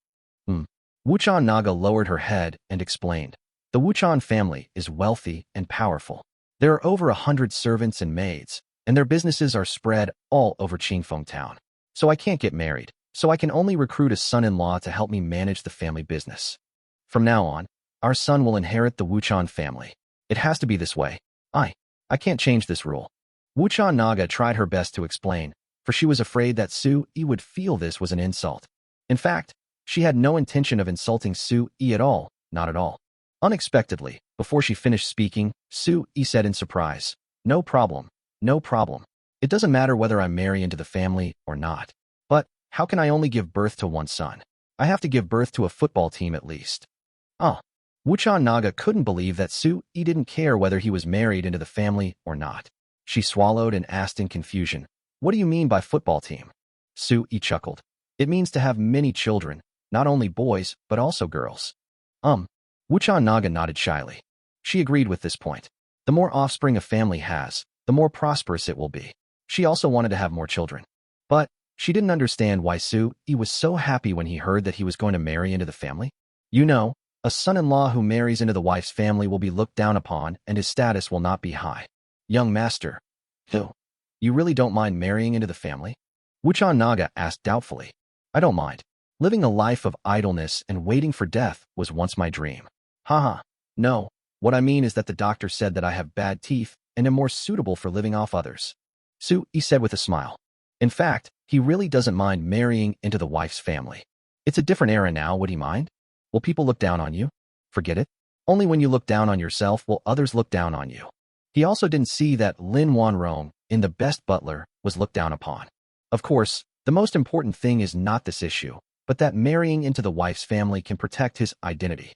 Wuchan Naga lowered her head and explained. The Wuchan family is wealthy and powerful. There are over 100 servants and maids, and their businesses are spread all over Qingfeng town. So I can't get married, so I can only recruit a son-in-law to help me manage the family business. From now on, our son will inherit the Wuchan family. It has to be this way. I can't change this rule. Wuchan Naga tried her best to explain, for she was afraid that Sui would feel this was an insult. In fact, she had no intention of insulting Sui at all, not at all. Unexpectedly, before she finished speaking, Sui said in surprise, No problem. It doesn't matter whether I marry into the family or not. But, how can I only give birth to one son? I have to give birth to a football team at least. Wuchan Naga couldn't believe that Sui didn't care whether he was married into the family or not. She swallowed and asked in confusion, What do you mean by football team? Sui chuckled. It means to have many children, not only boys, but also girls. Wuchan Naga nodded shyly. She agreed with this point. The more offspring a family has, the more prosperous it will be. She also wanted to have more children. But she didn't understand why Sui was so happy when he heard that he was going to marry into the family. You know, A son-in-law who marries into the wife's family will be looked down upon and his status will not be high. Young master. Who? You really don't mind marrying into the family? Wuchan Naga asked doubtfully. I don't mind. Living a life of idleness and waiting for death was once my dream. Haha. No, what I mean is that the doctor said that I have bad teeth and am more suitable for living off others. He said with a smile. In fact, he really doesn't mind marrying into the wife's family. It's a different era now, would he mind? Will people look down on you? Forget it. Only when you look down on yourself will others look down on you. He also didn't see that Lin Wanrong, in The Best Butler, was looked down upon. Of course, the most important thing is not this issue, but that marrying into the wife's family can protect his identity.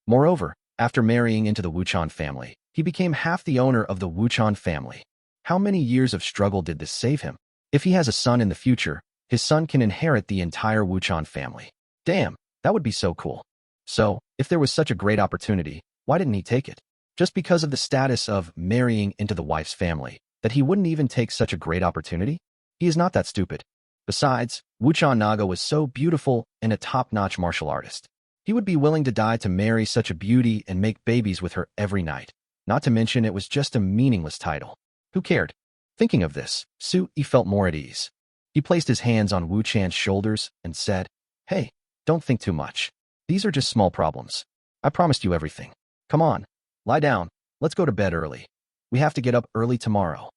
Moreover, after marrying into the Wuchan family, he became half the owner of the Wuchan family. How many years of struggle did this save him? If he has a son in the future, his son can inherit the entire Wuchan family. Damn, that would be so cool. So, if there was such a great opportunity, why didn't he take it? Just because of the status of marrying into the wife's family, that he wouldn't even take such a great opportunity? He is not that stupid. Besides, Wuchan Naga was so beautiful and a top-notch martial artist. He would be willing to die to marry such a beauty and make babies with her every night. Not to mention it was just a meaningless title. Who cared? Thinking of this, He felt more at ease. He placed his hands on Wu Chan's shoulders and said, Hey, don't think too much. These are just small problems. I promised you everything. Come on, lie down. Let's go to bed early. We have to get up early tomorrow.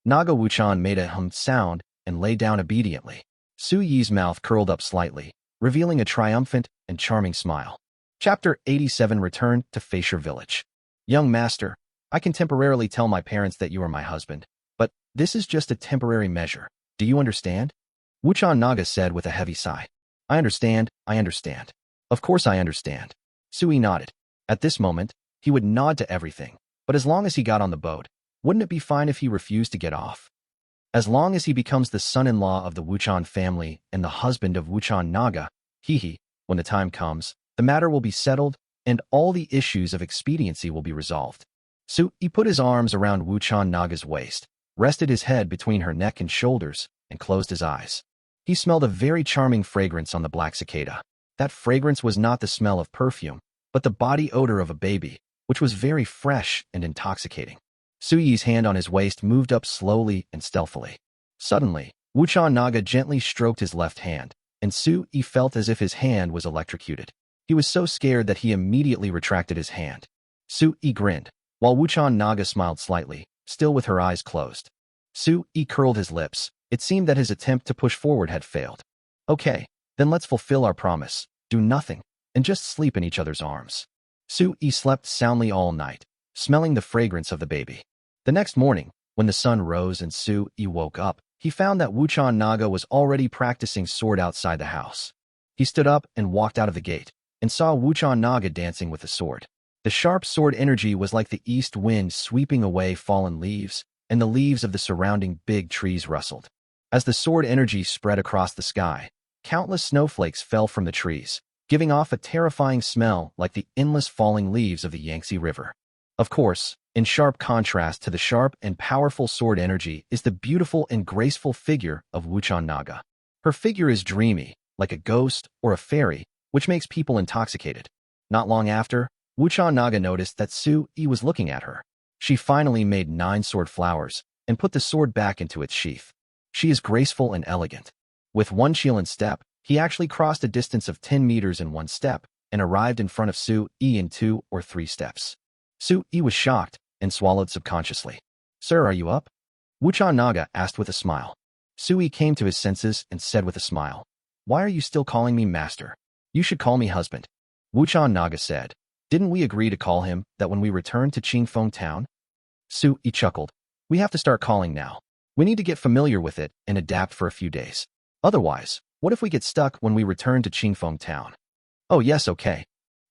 Naga Wuchan made a sound and lay down obediently. Su Yi's mouth curled up slightly, revealing a triumphant and charming smile. Chapter 87 Return to Facier Village. Young master, I can temporarily tell my parents that you are my husband, but this is just a temporary measure. Do you understand? Wuchan Naga said with a heavy sigh. I understand. Of course I understand. Sui nodded. At this moment, he would nod to everything, but as long as he got on the boat, wouldn't it be fine if he refused to get off? As long as he becomes the son-in-law of the Wuchan family and the husband of Wuchan Naga, when the time comes, the matter will be settled and all the issues of expediency will be resolved. He put his arms around Wuchan Naga's waist, rested his head between her neck and shoulders, and closed his eyes. He smelled a very charming fragrance on the black cicada. That fragrance was not the smell of perfume, but the body odor of a baby, which was very fresh and intoxicating. Suyi's hand on his waist moved up slowly and stealthily. Suddenly, Wuchan Naga gently stroked his left hand, and Su-yi felt as if his hand was electrocuted. He was so scared that he immediately retracted his hand. Su-yi grinned, while Wuchan Naga smiled slightly, still with her eyes closed. Su-yi curled his lips. It seemed that his attempt to push forward had failed. Okay, then let's fulfill our promise, do nothing, and just sleep in each other's arms. Su-yi slept soundly all night, smelling the fragrance of the baby. The next morning, when the sun rose and Su-yi woke up, he found that Wuchan Naga was already practicing sword outside the house. He stood up and walked out of the gate, and saw Wuchan Naga dancing with the sword. The sharp sword energy was like the east wind sweeping away fallen leaves, and the leaves of the surrounding big trees rustled. As the sword energy spread across the sky, countless snowflakes fell from the trees, giving off a terrifying smell like the endless falling leaves of the Yangtze River. Of course, in sharp contrast to the sharp and powerful sword energy is the beautiful and graceful figure of Wuchan Naga. Her figure is dreamy, like a ghost or a fairy, which makes people intoxicated. Not long after, Wuchan Naga noticed that Su-yi was looking at her. She finally made 9 sword flowers and put the sword back into its sheath. She is graceful and elegant. With one Qilin step, he actually crossed a distance of 10 meters in 1 step and arrived in front of Su-yi in 2 or 3 steps. Su-yi was shocked and swallowed subconsciously. Sir, are you up? Wuchan Naga asked with a smile. Su-yi came to his senses and said with a smile, Why are you still calling me master? You should call me husband. Wuchan Naga said, Didn't we agree to call him that when we return to Qingfeng town? Su-yi chuckled. We have to start calling now. We need to get familiar with it and adapt for a few days. Otherwise, what if we get stuck when we return to Qingfeng town? Oh yes, okay.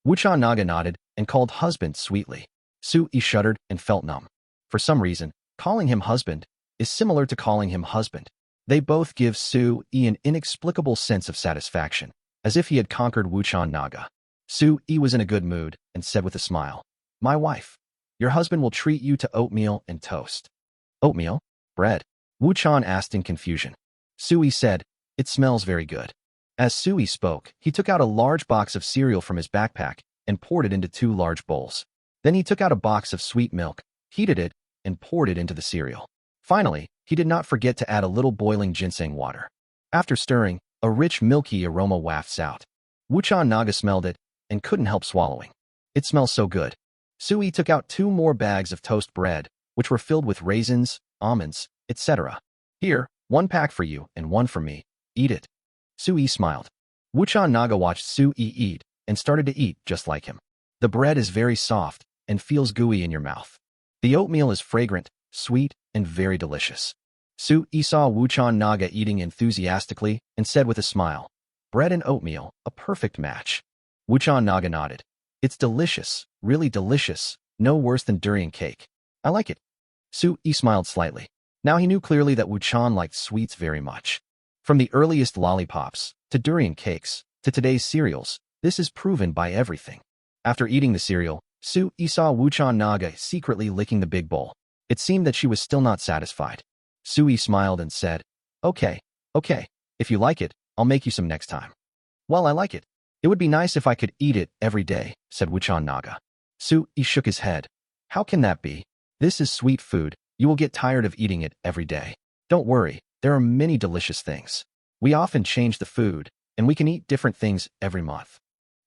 Wuchan Naga nodded and called husband sweetly. Su-yi shuddered and felt numb. For some reason, calling him husband is similar to calling him husband. They both give Su-yi an inexplicable sense of satisfaction, as if he had conquered Wuchan Naga. Su-yi was in a good mood and said with a smile, My wife, your husband will treat you to oatmeal and toast. Oatmeal? Bread? Wuchan asked in confusion. Su-yi said, It smells very good. As Su-yi spoke, he took out a large box of cereal from his backpack and poured it into 2 large bowls. Then he took out a box of sweet milk, heated it, and poured it into the cereal. Finally, he did not forget to add a little boiling ginseng water. After stirring, a rich milky aroma wafts out. Wuchan Naga smelled it and couldn't help swallowing. It smells so good. Sui took out 2 more bags of toast bread, which were filled with raisins, almonds, etc. Here, 1 pack for you and 1 for me. Eat it. Sui smiled. Wuchan Naga watched Sui eat and started to eat just like him. The bread is very soft and feels gooey in your mouth. The oatmeal is fragrant, sweet, and very delicious. Sui saw Wuchan Naga eating enthusiastically and said with a smile, "Bread and oatmeal, a perfect match." Wuchan Naga nodded. "It's delicious, really delicious, no worse than durian cake. I like it." Sui smiled slightly. Now he knew clearly that Wuchan liked sweets very much. From the earliest lollipops, to durian cakes, to today's cereals, this is proven by everything. After eating the cereal, Sui saw Wuchan Naga secretly licking the big bowl. It seemed that she was still not satisfied. Sui smiled and said, Okay, if you like it, I'll make you some next time." "Well, I like it. It would be nice if I could eat it every day," said Wuchan Naga. Sui shook his head. "How can that be? This is sweet food. You will get tired of eating it every day. Don't worry, there are many delicious things. We often change the food, and we can eat different things every month."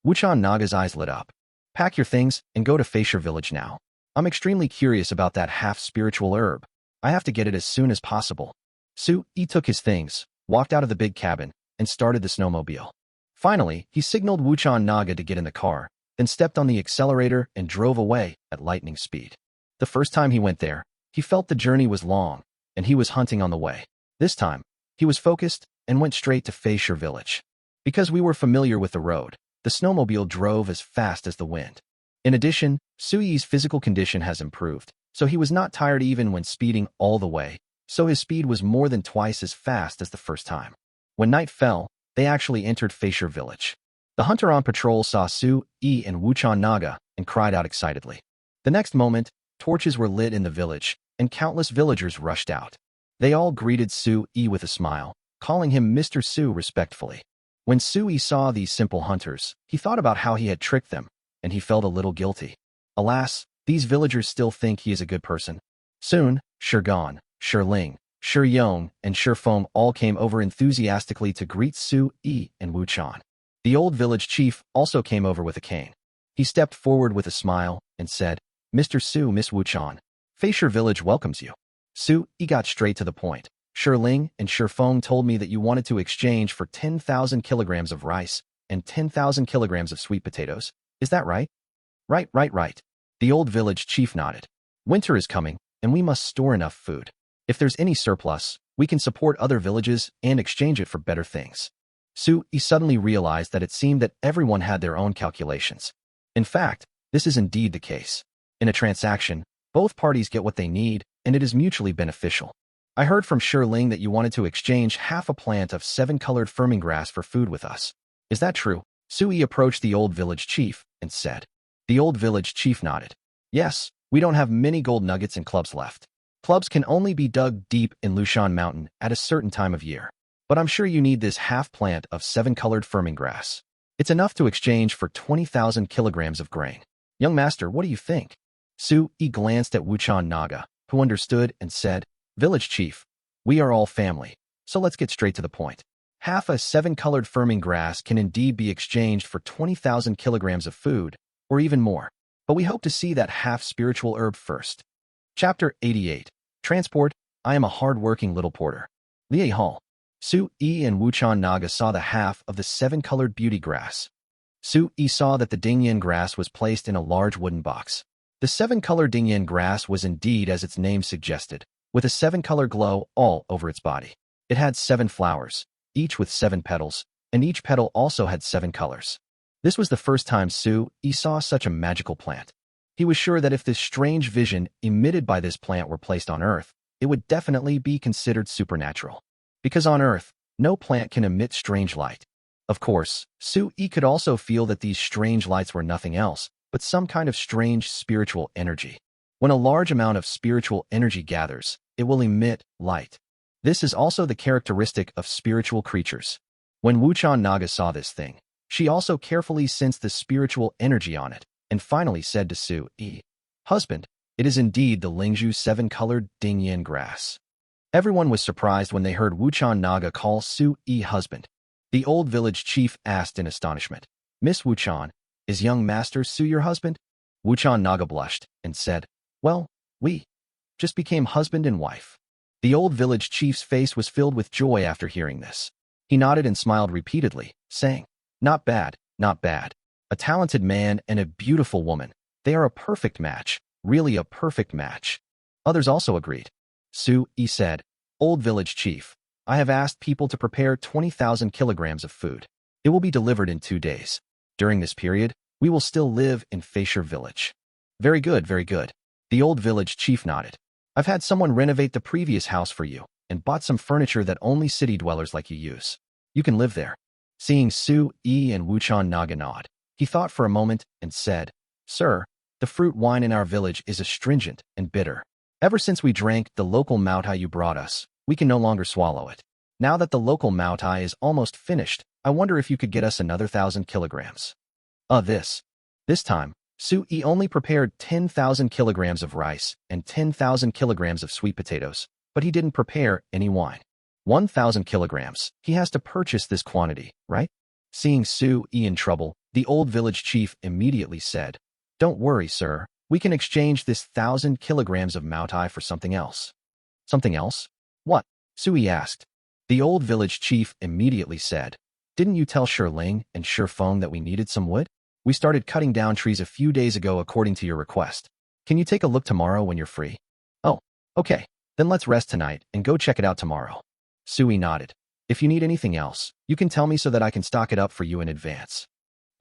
Wuchan Naga's eyes lit up. "Pack your things and go to Faisher village now. I'm extremely curious about that half-spiritual herb. I have to get it as soon as possible." Sui took his things, walked out of the big cabin, and started the snowmobile. Finally, he signaled Wuchan Naga to get in the car, then stepped on the accelerator and drove away at lightning speed. The first time he went there, he felt the journey was long, and he was hunting on the way. This time, he was focused and went straight to Faisher village. Because we were familiar with the road, the snowmobile drove as fast as the wind. In addition, Sui's physical condition has improved, so he was not tired even when speeding all the way, so his speed was more than twice as fast as the first time. When night fell, they actually entered Faisher village. The hunter on patrol saw Sui and Wuchan Naga and cried out excitedly. The next moment, torches were lit in the village, and countless villagers rushed out. They all greeted Sui with a smile, calling him Mr. Sui respectfully. When Sui saw these simple hunters, he thought about how he had tricked them, and he felt a little guilty. Alas, these villagers still think he is a good person. Soon, Shirgan, Shirling, Shiryong, and Shirfeng all came over enthusiastically to greet Sui and Wuchan. The old village chief also came over with a cane. He stepped forward with a smile and said, "Mr. Sui, Miss Wuchan, Faisher village welcomes you." Sui got straight to the point. "Shirling and Shirfeng told me that you wanted to exchange for 10,000 kilograms of rice and 10,000 kilograms of sweet potatoes. Is that right?" Right. The old village chief nodded. "Winter is coming, and we must store enough food. If there's any surplus, we can support other villages and exchange it for better things." Sui suddenly realized that it seemed that everyone had their own calculations. In fact, this is indeed the case. In a transaction, both parties get what they need, and it is mutually beneficial. "I heard from Shirling that you wanted to exchange half a plant of 7-colored firming grass for food with us. Is that true?" Sui approached the old village chief and said. The old village chief nodded. "Yes, we don't have many gold nuggets and clubs left. Clubs can only be dug deep in Lushan Mountain at a certain time of year. But I'm sure you need this half plant of 7-colored firming grass. It's enough to exchange for 20,000 kilograms of grain. Young master, what do you think?" Sui glanced at Wuchan Naga, who understood and said, "Village chief, we are all family, so let's get straight to the point. Half a 7-colored firming grass can indeed be exchanged for 20,000 kilograms of food, or even more. But we hope to see that half-spiritual herb first." Chapter 88. Transport. I am a hard-working little porter. Liei Hall. Sui and Wuchan Naga saw the half of the 7-colored beauty grass. Sui saw that the Dingyan grass was placed in a large wooden box. The 7-colored Dingyan grass was indeed as its name suggested, with a 7-color glow all over its body. It had 7 flowers, each with 7 petals, and each petal also had 7 colors. This was the first time Sui saw such a magical plant. He was sure that if this strange vision emitted by this plant were placed on Earth, it would definitely be considered supernatural. Because on Earth, no plant can emit strange light. Of course, Sui could also feel that these strange lights were nothing else but some kind of strange spiritual energy. When a large amount of spiritual energy gathers, it will emit light. This is also the characteristic of spiritual creatures. When Wuchan Naga saw this thing, She also carefully sensed the spiritual energy on it, and finally said to Su-yi, "Husband, it is indeed the Lingzhu seven-colored Dingyan grass." Everyone was surprised when they heard Wuchan Naga call Su-yi husband. The old village chief asked in astonishment, "Miss Wuchan, is young Master Su your husband?" Wuchan Naga blushed and said, "Well, we just became husband and wife." The old village chief's face was filled with joy after hearing this. He nodded and smiled repeatedly, saying, "Not bad, not bad. A talented man and a beautiful woman. They are a perfect match, really a perfect match." Others also agreed. Su-yi said, "Old village chief, I have asked people to prepare 20,000 kilograms of food. It will be delivered in 2 days. During this period, we will still live in Faisher village." "Very good, very good." The old village chief nodded. "I've had someone renovate the previous house for you and bought some furniture that only city dwellers like you use. You can live there." Seeing Su-yi and Wuchan Naga nod, he thought for a moment and said, "Sir, the fruit wine in our village is astringent and bitter. Ever since we drank the local moutai you brought us, we can no longer swallow it. Now that the local moutai is almost finished, I wonder if you could get us another 1,000 kilograms. This time, Su-yi only prepared 10,000 kilograms of rice and 10,000 kilograms of sweet potatoes, but he didn't prepare any wine. 1,000 kilograms. He has to purchase this quantity, right? Seeing Su-yi in trouble, the old village chief immediately said, "Don't worry, sir. We can exchange this 1,000 kilograms of moutai for something else." "Something else? What?" Su-yi asked. The old village chief immediately said, "Didn't you tell Shirling and Shifeng that we needed some wood? We started cutting down trees a few days ago according to your request. Can you take a look tomorrow when you're free?" "Oh, okay. Then let's rest tonight and go check it out tomorrow." Su-yi nodded. "If you need anything else, you can tell me so that I can stock it up for you in advance."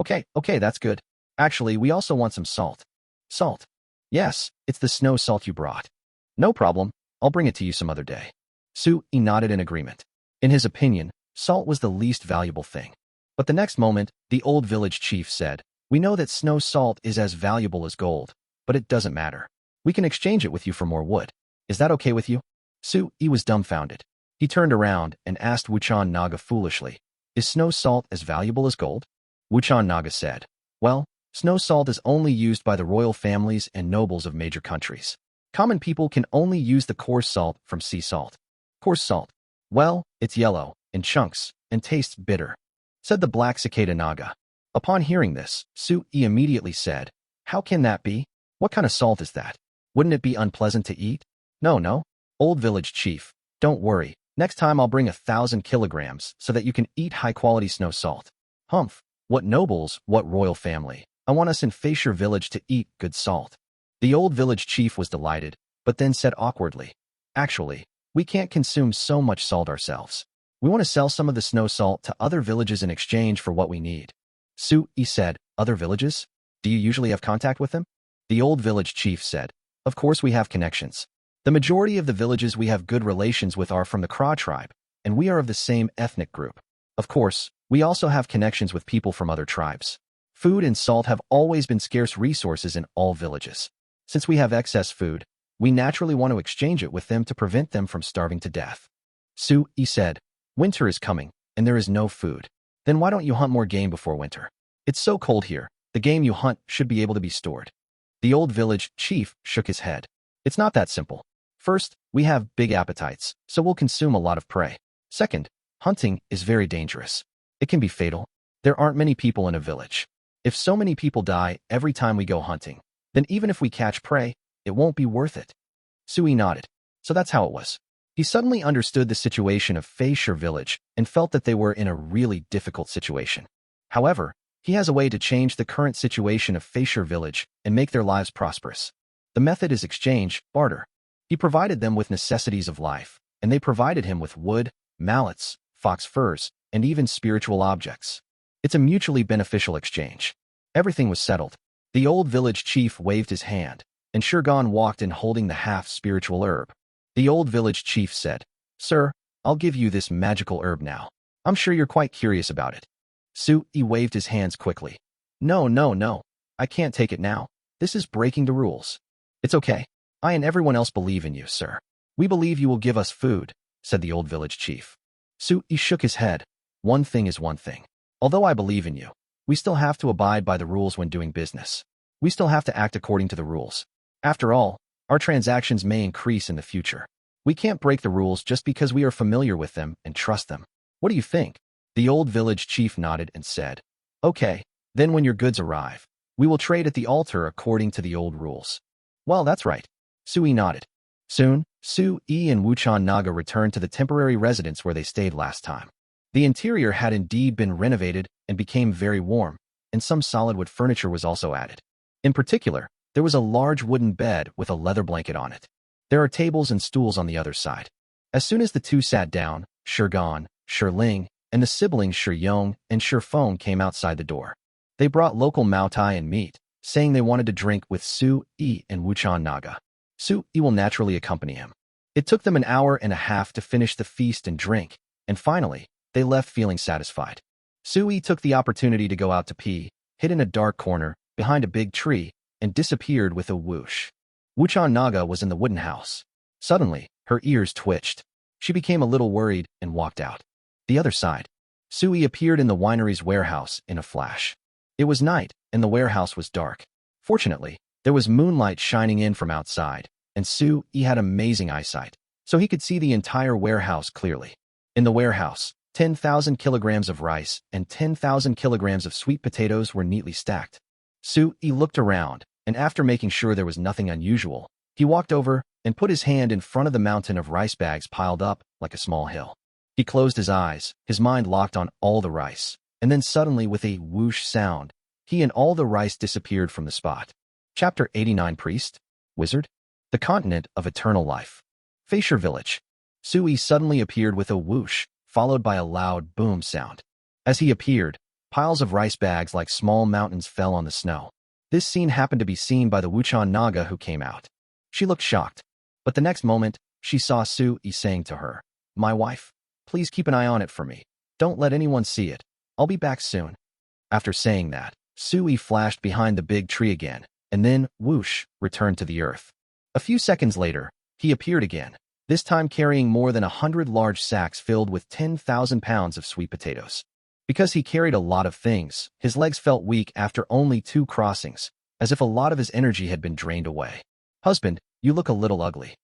Okay, that's good. Actually, we also want some salt." "Salt?" "Yes, it's the snow salt you brought." "No problem. I'll bring it to you some other day." Su-yi nodded in agreement. In his opinion, salt was the least valuable thing. But the next moment, the old village chief said, "We know that snow salt is as valuable as gold, but it doesn't matter. We can exchange it with you for more wood. Is that okay with you?" Su-yi was dumbfounded. He turned around and asked Wuchan Naga foolishly, "Is snow salt as valuable as gold?" Wuchan Naga said, "Well, snow salt is only used by the royal families and nobles of major countries. Common people can only use the coarse salt from sea salt." "Coarse salt? Well, it's yellow, in chunks, and tastes bitter," said the black cicada Naga. Upon hearing this, Su-yi immediately said, "How can that be? What kind of salt is that? Wouldn't it be unpleasant to eat?" No, old village chief, don't worry. Next time I'll bring 1,000 kilograms so that you can eat high-quality snow salt." "Humph, what nobles, what royal family. I want us in Faisher village to eat good salt." The old village chief was delighted, but then said awkwardly, "Actually, we can't consume so much salt ourselves. We want to sell some of the snow salt to other villages in exchange for what we need." Su-yi said, "Other villages? Do you usually have contact with them?" The old village chief said, "Of course we have connections. The majority of the villages we have good relations with are from the Kra tribe, and we are of the same ethnic group. Of course, we also have connections with people from other tribes. Food and salt have always been scarce resources in all villages. Since we have excess food, we naturally want to exchange it with them to prevent them from starving to death." Su-yi said, "Winter is coming, and there is no food. Then why don't you hunt more game before winter? It's so cold here, the game you hunt should be able to be stored." The old village chief shook his head. "It's not that simple. First, we have big appetites, so we'll consume a lot of prey. Second, hunting is very dangerous. It can be fatal. There aren't many people in a village. If so many people die every time we go hunting, then even if we catch prey, it won't be worth it." Su-yi nodded. So that's how it was. He suddenly understood the situation of Faisher village and felt that they were in a really difficult situation. However, he has a way to change the current situation of Faisher village and make their lives prosperous. The method is exchange, barter. He provided them with necessities of life, and they provided him with wood, mallets, fox furs, and even spiritual objects. It's a mutually beneficial exchange. Everything was settled. The old village chief waved his hand, and Shirgan walked in holding the half-spiritual herb. The old village chief said, "Sir, I'll give you this magical herb now. I'm sure you're quite curious about it." Su-yi waved his hands quickly. No. I can't take it now. This is breaking the rules." "It's okay. I and everyone else believe in you, sir. We believe you will give us food," said the old village chief. Su-yi shook his head. "One thing is one thing. Although I believe in you, We still have to abide by the rules when doing business. We still have to act according to the rules. After all, our transactions may increase in the future. We can't break the rules just because we are familiar with them and trust them. What do you think? The old village chief nodded and said, Okay, then when your goods arrive, we will trade at the altar according to the old rules. Well, that's right. Sui nodded. Soon, Sui and Wuchan Naga returned to the temporary residence where they stayed last time. The interior had indeed been renovated and became very warm, and some solid wood furniture was also added. In particular, there was a large wooden bed with a leather blanket on it. There are tables and stools on the other side. As soon as the two sat down, Shigan, Shiling, and the siblings Shiyong and Shifeng came outside the door. They brought local moutai and meat, saying they wanted to drink with Sui and Wuchan Naga. Sui will naturally accompany him. It took them an hour and a half to finish the feast and drink, and finally, they left feeling satisfied. Sui took the opportunity to go out to pee, hid in a dark corner, behind a big tree, and disappeared with a whoosh. Wuchan Naga was in the wooden house. Suddenly, her ears twitched. She became a little worried and walked out. The other side. Sui appeared in the winery's warehouse in a flash. It was night, and the warehouse was dark. Fortunately, there was moonlight shining in from outside, and Sui had amazing eyesight, so he could see the entire warehouse clearly. In the warehouse, 10,000 kilograms of rice and 10,000 kilograms of sweet potatoes were neatly stacked. Sui looked around, and after making sure there was nothing unusual, he walked over and put his hand in front of the mountain of rice bags piled up like a small hill. He closed his eyes, his mind locked on all the rice, and then suddenly with a whoosh sound, he and all the rice disappeared from the spot. Chapter 89 Priest? Wizard? The Continent of Eternal Life. Facier Village. Sui suddenly appeared with a whoosh, followed by a loud boom sound. As he appeared, piles of rice bags like small mountains fell on the snow. This scene happened to be seen by the Wuchan Naga who came out. She looked shocked, but the next moment, she saw Sui saying to her, My wife, please keep an eye on it for me. Don't let anyone see it. I'll be back soon. After saying that, Sui flashed behind the big tree again, and then, whoosh, returned to the earth. A few seconds later, he appeared again, this time carrying more than 100 large sacks filled with 10,000 pounds of sweet potatoes. Because he carried a lot of things, his legs felt weak after only 2 crossings, as if a lot of his energy had been drained away. Husband, you look a little ugly.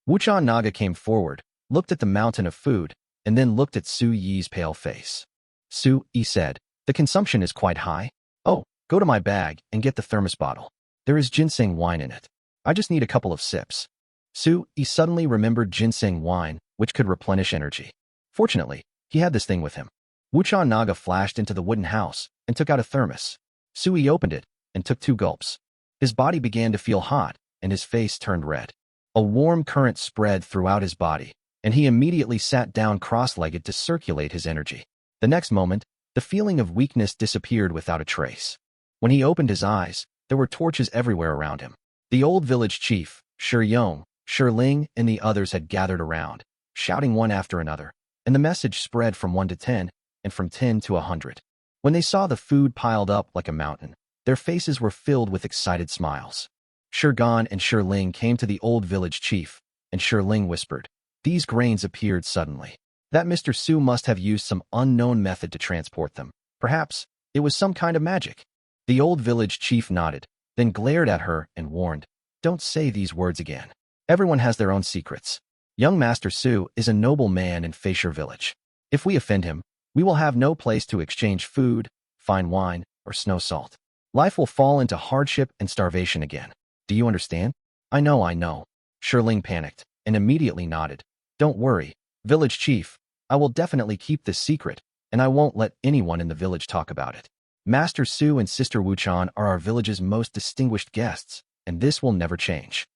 Wuchan Naga came forward, looked at the mountain of food, and then looked at Sui's pale face. Sui said, The consumption is quite high. Oh, go to my bag and get the thermos bottle. There is ginseng wine in it. I just need a couple of sips. Sui suddenly remembered ginseng wine, which could replenish energy. Fortunately, he had this thing with him. Wuchan Naga flashed into the wooden house and took out a thermos. Sui opened it and took 2 gulps. His body began to feel hot and his face turned red. A warm current spread throughout his body, and he immediately sat down cross-legged to circulate his energy. The next moment, the feeling of weakness disappeared without a trace. When he opened his eyes, there were torches everywhere around him. The old village chief, Shiyong, Shiling, and the others had gathered around, shouting one after another, and the message spread from 1 to 10, and from 10 to 100. When they saw the food piled up like a mountain, their faces were filled with excited smiles. Shigan and Shiling came to the old village chief, and Shiling whispered, These grains appeared suddenly. That Mr. Sui must have used some unknown method to transport them. Perhaps it was some kind of magic. The old village chief nodded, then glared at her and warned, Don't say these words again. Everyone has their own secrets. Young Master Sui is a noble man in Facier Village. If we offend him, we will have no place to exchange food, fine wine, or snow salt. Life will fall into hardship and starvation again. Do you understand? I know. Shiling panicked and immediately nodded. Don't worry, village chief. I will definitely keep this secret, and I won't let anyone in the village talk about it. Master Sui and Sister Wuchan are our village's most distinguished guests, and this will never change.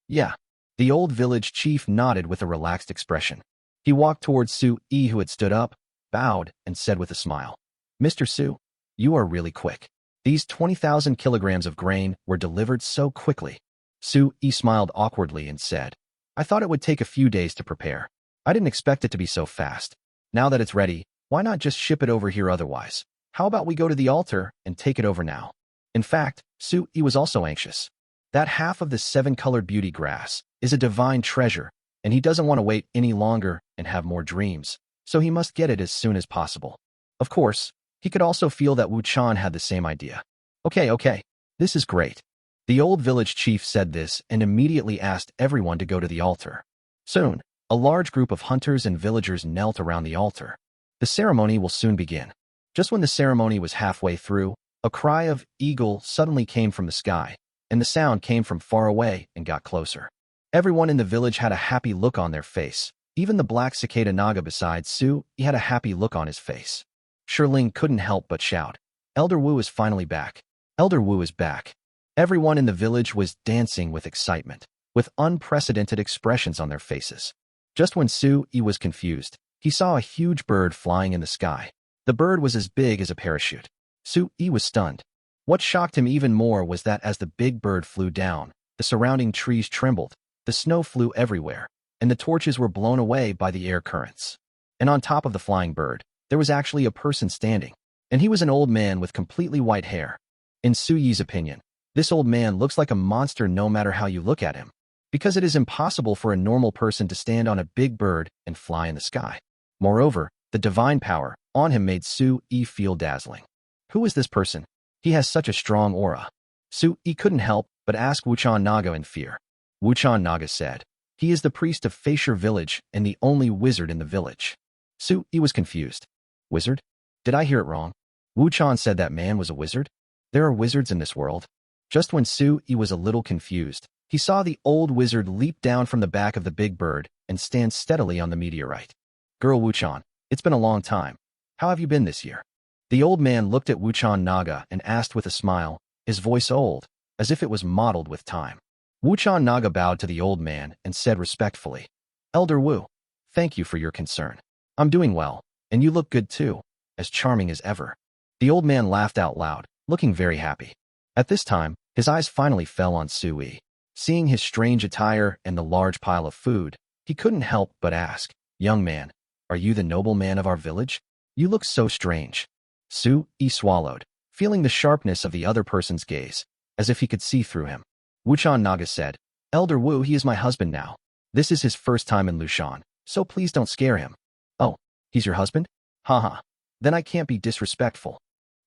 Yeah. The old village chief nodded with a relaxed expression. He walked towards Sui, who had stood up, bowed, and said with a smile, Mr. Sui, you are really quick. These 20,000 kilograms of grain were delivered so quickly. Sui smiled awkwardly and said, I thought it would take a few days to prepare. I didn't expect it to be so fast. Now that it's ready, why not just ship it over here otherwise? How about we go to the altar and take it over now? In fact, Sui was also anxious. That half of the 7-colored beauty grass is a divine treasure, and he doesn't want to wait any longer and have more dreams, so he must get it as soon as possible. Of course, He could also feel that Wu Chan had the same idea. Okay, this is great. The old village chief said this and immediately asked everyone to go to the altar. Soon, a large group of hunters and villagers knelt around the altar. The ceremony will soon begin. Just when the ceremony was halfway through, a cry of eagle suddenly came from the sky, and the sound came from far away and got closer. Everyone in the village had a happy look on their face. Even the black cicada naga beside Su, he had a happy look on his face. Shirling couldn't help but shout, "Elder Wu is finally back. Elder Wu is back." Everyone in the village was dancing with excitement, with unprecedented expressions on their faces. Just when Su Yi was confused, he saw a huge bird flying in the sky. The bird was as big as a parachute. Su Yi was stunned. What shocked him even more was that as the big bird flew down, the surrounding trees trembled, the snow flew everywhere, and the torches were blown away by the air currents. And on top of the flying bird, there was actually a person standing, and he was an old man with completely white hair. In Su Yi's opinion, this old man looks like a monster no matter how you look at him, because it is impossible for a normal person to stand on a big bird and fly in the sky. Moreover, the divine power on him made Su Yi feel dazzling. Who is this person? He has such a strong aura. Su Yi couldn't help but ask Wuchan Naga in fear. Wuchan Naga said, "He is the priest of Feishur village and the only wizard in the village." Su Yi was confused. Wizard? Did I hear it wrong? Wuchan said that man was a wizard? There are wizards in this world? Just when Su Yi was a little confused, he saw the old wizard leap down from the back of the big bird and stand steadily on the meteorite. "Girl Wuchan, it's been a long time. How have you been this year?" The old man looked at Wuchan Naga and asked with a smile, his voice old, as if it was modeled with time. Wuchan Naga bowed to the old man and said respectfully, "Elder Wu, thank you for your concern. I'm doing well, and you look good too, as charming as ever." The old man laughed out loud, looking very happy. At this time, his eyes finally fell on Su Yi. Seeing his strange attire and the large pile of food, he couldn't help but ask, "Young man, are you the nobleman of our village? You look so strange." Su Yi swallowed, feeling the sharpness of the other person's gaze, as if he could see through him. Wuchan Naga said, "Elder Wu, he is my husband now. This is his first time in Lushan, so please don't scare him." "Oh, he's your husband? Haha. Then I can't be disrespectful."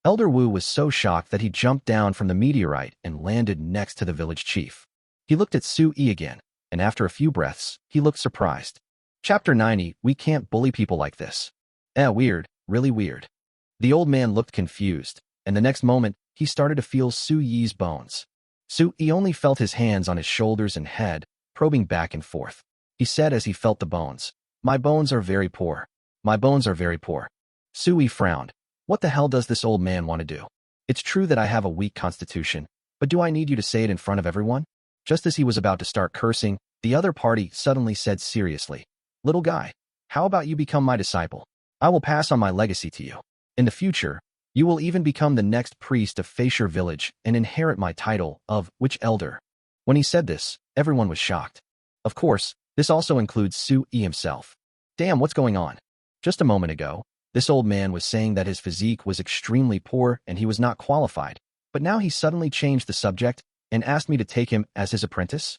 Elder Wu was so shocked that he jumped down from the meteorite and landed next to the village chief. He looked at Su Yi again, and after a few breaths, he looked surprised. Chapter 90, We Can't Bully People Like This. Weird, really weird. The old man looked confused, and the next moment, he started to feel Su Yi's bones. Su Yi only felt his hands on his shoulders and head, probing back and forth. He said as he felt the bones, "My bones are very poor. My bones are very poor." Su Yi frowned. What the hell does this old man want to do? It's true that I have a weak constitution, but do I need you to say it in front of everyone? Just as he was about to start cursing, the other party suddenly said seriously, "Little guy, how about you become my disciple? I will pass on my legacy to you. In the future, you will even become the next priest of Feishur village and inherit my title of Witch Elder." When he said this, everyone was shocked. Of course, this also includes Su Yi himself. Damn, what's going on? Just a moment ago, this old man was saying that his physique was extremely poor and he was not qualified, but now he suddenly changed the subject and asked me to take him as his apprentice?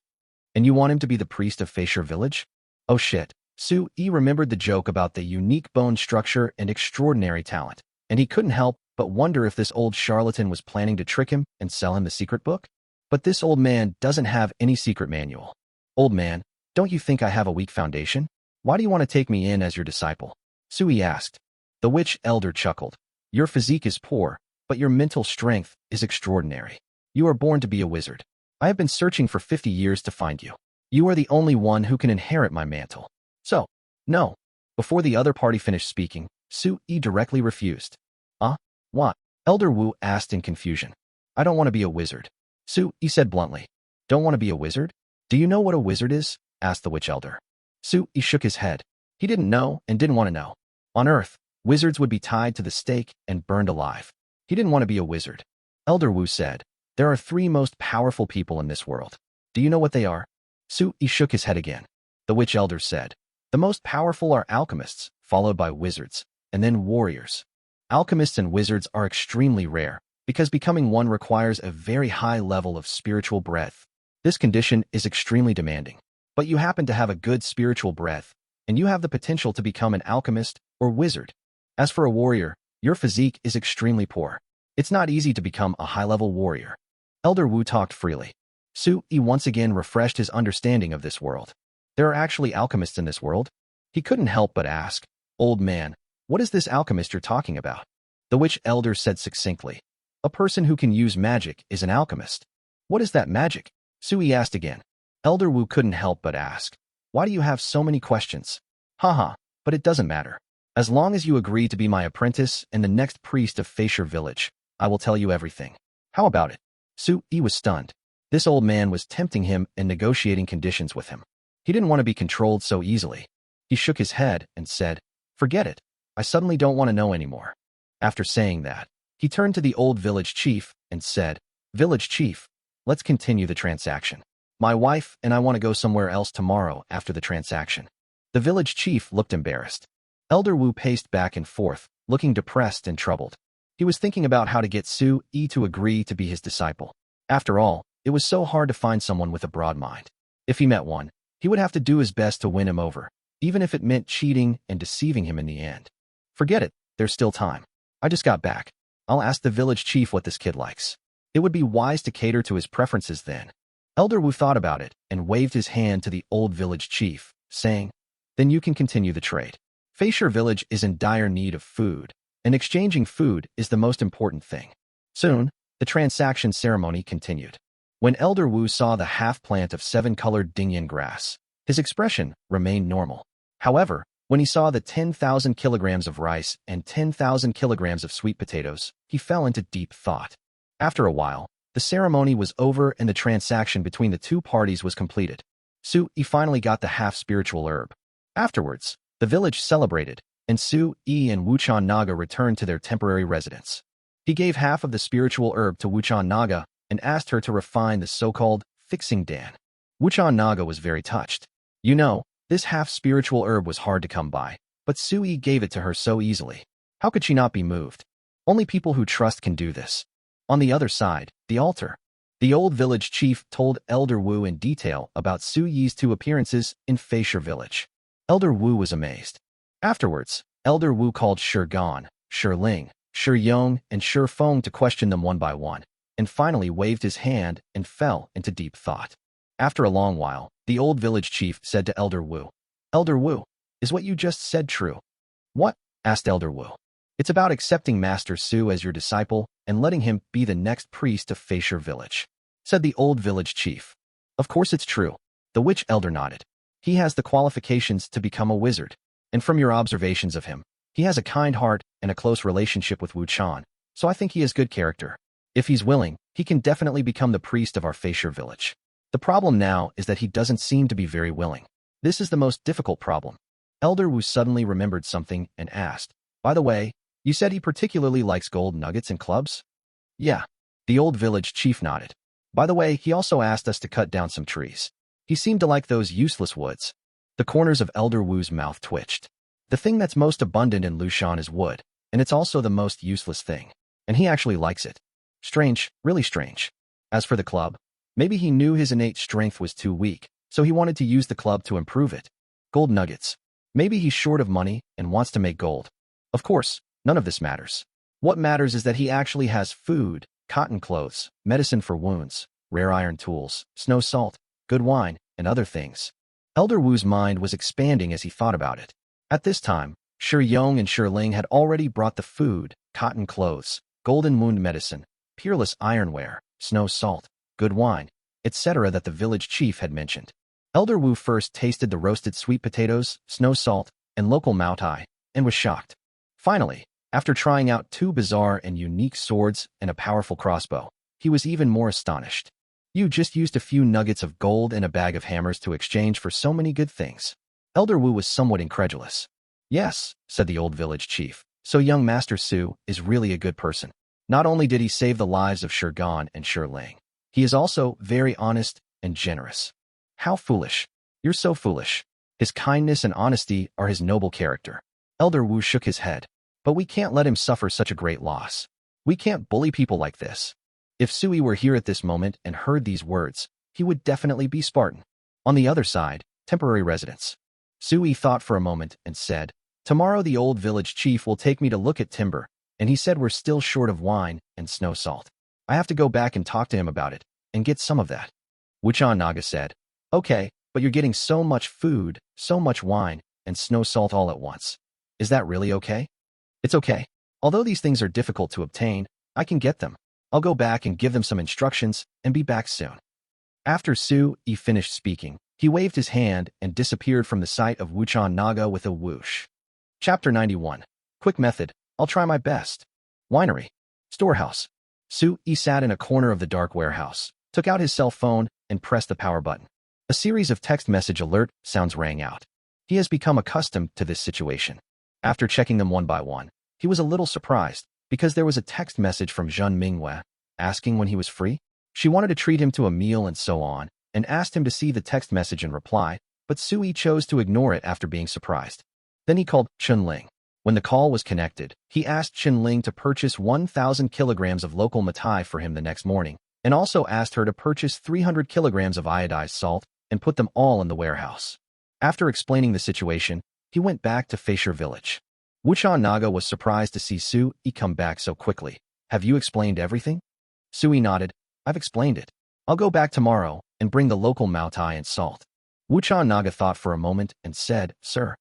And you want him to be the priest of Feishur village? Oh shit. Su Yi remembered the joke about the unique bone structure and extraordinary talent, and he couldn't help but wonder if this old charlatan was planning to trick him and sell him the secret book. But this old man doesn't have any secret manual. Old man, don't you think I have a weak foundation? Why do you want to take me in as your disciple? Su Yi asked. The witch elder chuckled. Your physique is poor, but your mental strength is extraordinary. You are born to be a wizard. I have been searching for 50 years to find you. You are the only one who can inherit my mantle. So, no. Before the other party finished speaking, Su Yi directly refused. What? Elder Wu asked in confusion. I don't want to be a wizard. Su Yi said bluntly. Don't want to be a wizard? Do you know what a wizard is? Asked the witch elder. Su Yi shook his head. He didn't know and didn't want to know. On Earth, wizards would be tied to the stake and burned alive. He didn't want to be a wizard. Elder Wu said, there are 3 most powerful people in this world. Do you know what they are? Su Yi shook his head again. The witch elder said, the most powerful are alchemists, followed by wizards, and then warriors. Alchemists and wizards are extremely rare, because becoming one requires a very high level of spiritual breadth. This condition is extremely demanding. But you happen to have a good spiritual breadth, and you have the potential to become an alchemist or wizard. As for a warrior, Your physique is extremely poor. It's not easy to become a high-level warrior. Elder Wu talked freely. Su-yi once again refreshed his understanding of this world. There are actually alchemists in this world? He couldn't help but ask, Old man, what is this alchemist you're talking about? The witch elder said succinctly. A person who can use magic is an alchemist. What is that magic? Su-yi asked again. Elder Wu couldn't help but ask. Why do you have so many questions? Haha, but it doesn't matter. As long as you agree to be my apprentice and the next priest of Feisher village, I will tell you everything. How about it? Su-yi was stunned. This old man was tempting him and negotiating conditions with him. He didn't want to be controlled so easily. He shook his head and said, Forget it. I suddenly don't want to know anymore. After saying that, he turned to the old village chief and said, Village chief, let's continue the transaction. My wife and I want to go somewhere else tomorrow after the transaction. The village chief looked embarrassed. Elder Wu paced back and forth, looking depressed and troubled. He was thinking about how to get Su-yi to agree to be his disciple. After all, it was so hard to find someone with a broad mind. If he met one, he would have to do his best to win him over, even if it meant cheating and deceiving him in the end. Forget it, there's still time. I just got back. I'll ask the village chief what this kid likes. It would be wise to cater to his preferences then. Elder Wu thought about it and waved his hand to the old village chief, saying, Then you can continue the trade. Feisher village is in dire need of food, and exchanging food is the most important thing. Soon, the transaction ceremony continued. When Elder Wu saw the half-plant of 7-colored Dingyan grass, his expression remained normal. However, when he saw the 10,000 kilograms of rice and 10,000 kilograms of sweet potatoes, he fell into deep thought. After a while, the ceremony was over and the transaction between the two parties was completed. Su-yi finally got the half-spiritual herb. Afterwards, the village celebrated, and Su-yi and Wuchan Naga returned to their temporary residence. He gave half of the spiritual herb to Wuchan Naga and asked her to refine the so-called fixing dan. Wuchan Naga was very touched. You know, this half-spiritual herb was hard to come by, but Su-yi gave it to her so easily. How could she not be moved? Only people who trust can do this. On the other side, the altar. The old village chief told Elder Wu in detail about Su-yi's 2 appearances in Feisher village. Elder Wu was amazed. Afterwards, Elder Wu called Gan, Ling, Yong, and Feng to question them one by one, and finally waved his hand and fell into deep thought. After a long while, the old village chief said to Elder Wu, Elder Wu, is what you just said true? What? Asked Elder Wu. It's about accepting Master Su as your disciple and letting him be the next priest of Feisher village, said the old village chief. Of course it's true. The witch elder nodded. He has the qualifications to become a wizard, and from your observations of him, he has a kind heart and a close relationship with Wuchan, so I think he has good character. If he's willing, he can definitely become the priest of our Feisher village. The problem now is that he doesn't seem to be very willing. This is the most difficult problem. Elder Wu suddenly remembered something and asked, By the way, you said he particularly likes gold nuggets and clubs? Yeah. The old village chief nodded. By the way, he also asked us to cut down some trees. He seemed to like those useless woods. The corners of Elder Wu's mouth twitched. The thing that's most abundant in Lushan is wood, and it's also the most useless thing. And he actually likes it. Strange, really strange. As for the club, maybe he knew his innate strength was too weak, so he wanted to use the club to improve it. Gold nuggets. Maybe he's short of money and wants to make gold. Of course, none of this matters. What matters is that he actually has food, cotton clothes, medicine for wounds, rare iron tools, snow salt, good wine, and other things. Elder Wu's mind was expanding as he thought about it. At this time, Yong and Ling had already brought the food, cotton clothes, golden wound medicine, peerless ironware, snow salt, good wine, etc. that the village chief had mentioned. Elder Wu first tasted the roasted sweet potatoes, snow salt, and local moutai, and was shocked. Finally, after trying out 2 bizarre and unique swords and a powerful crossbow, he was even more astonished. You just used a few nuggets of gold and a bag of hammers to exchange for so many good things. Elder Wu was somewhat incredulous. Yes, said the old village chief, so young Master Su is really a good person. Not only did he save the lives of Gan and Ling, he is also very honest and generous. How foolish. You're so foolish. His kindness and honesty are his noble character. Elder Wu shook his head. But we can't let him suffer such a great loss. We can't bully people like this. If Sui were here at this moment and heard these words, he would definitely be Spartan. On the other side, temporary residence. Sui thought for a moment and said, Tomorrow the old village chief will take me to look at timber, and he said we're still short of wine and snow salt. I have to go back and talk to him about it and get some of that. Wuchan Naga said, okay, but you're getting so much food, so much wine, and snow salt all at once. Is that really okay? It's okay. Although these things are difficult to obtain, I can get them. I'll go back and give them some instructions and be back soon. After Su-yi finished speaking, he waved his hand and disappeared from the sight of Wuchan Naga with a whoosh. Chapter 91. Quick method. I'll try my best. Winery. Storehouse. Su-yi sat in a corner of the dark warehouse, took out his cell phone, and pressed the power button. A series of text message alert sounds rang out. He has become accustomed to this situation. After checking them one by one, he was a little surprised, because there was a text message from Zhen Minghua, asking when he was free. She wanted to treat him to a meal and so on, and asked him to see the text message and reply, but Su-yi chose to ignore it after being surprised. Then he called Chun Ling. When the call was connected, he asked Chun Ling to purchase 1,000 kilograms of local matai for him the next morning, and also asked her to purchase 300 kilograms of iodized salt and put them all in the warehouse. After explaining the situation, he went back to Feisher village. Wuchan Naga was surprised to see Su-yi come back so quickly. Have you explained everything? Su-yi nodded. I've explained it. I'll go back tomorrow and bring the local matai and salt. Wuchan Naga thought for a moment and said, Sir,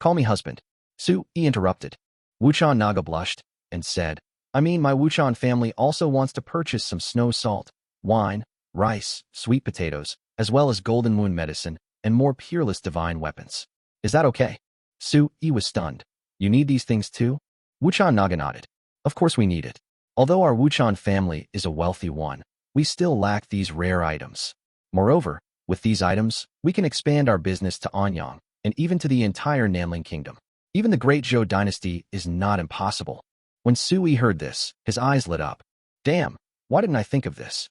call me husband. Su-yi interrupted. Wuchan Naga blushed and said, I mean my Wuchan family also wants to purchase some snow salt, wine, rice, sweet potatoes, as well as golden moon medicine and more peerless divine weapons. Is that okay? Su-yi was stunned. You need these things too? Wuchan Naga nodded. Of course we need it. Although our Wuchan family is a wealthy one, we still lack these rare items. Moreover, with these items, we can expand our business to Anyang and even to the entire Nanling Kingdom. Even the great Zhou dynasty is not impossible. When Su-yi heard this, his eyes lit up. Damn, why didn't I think of this?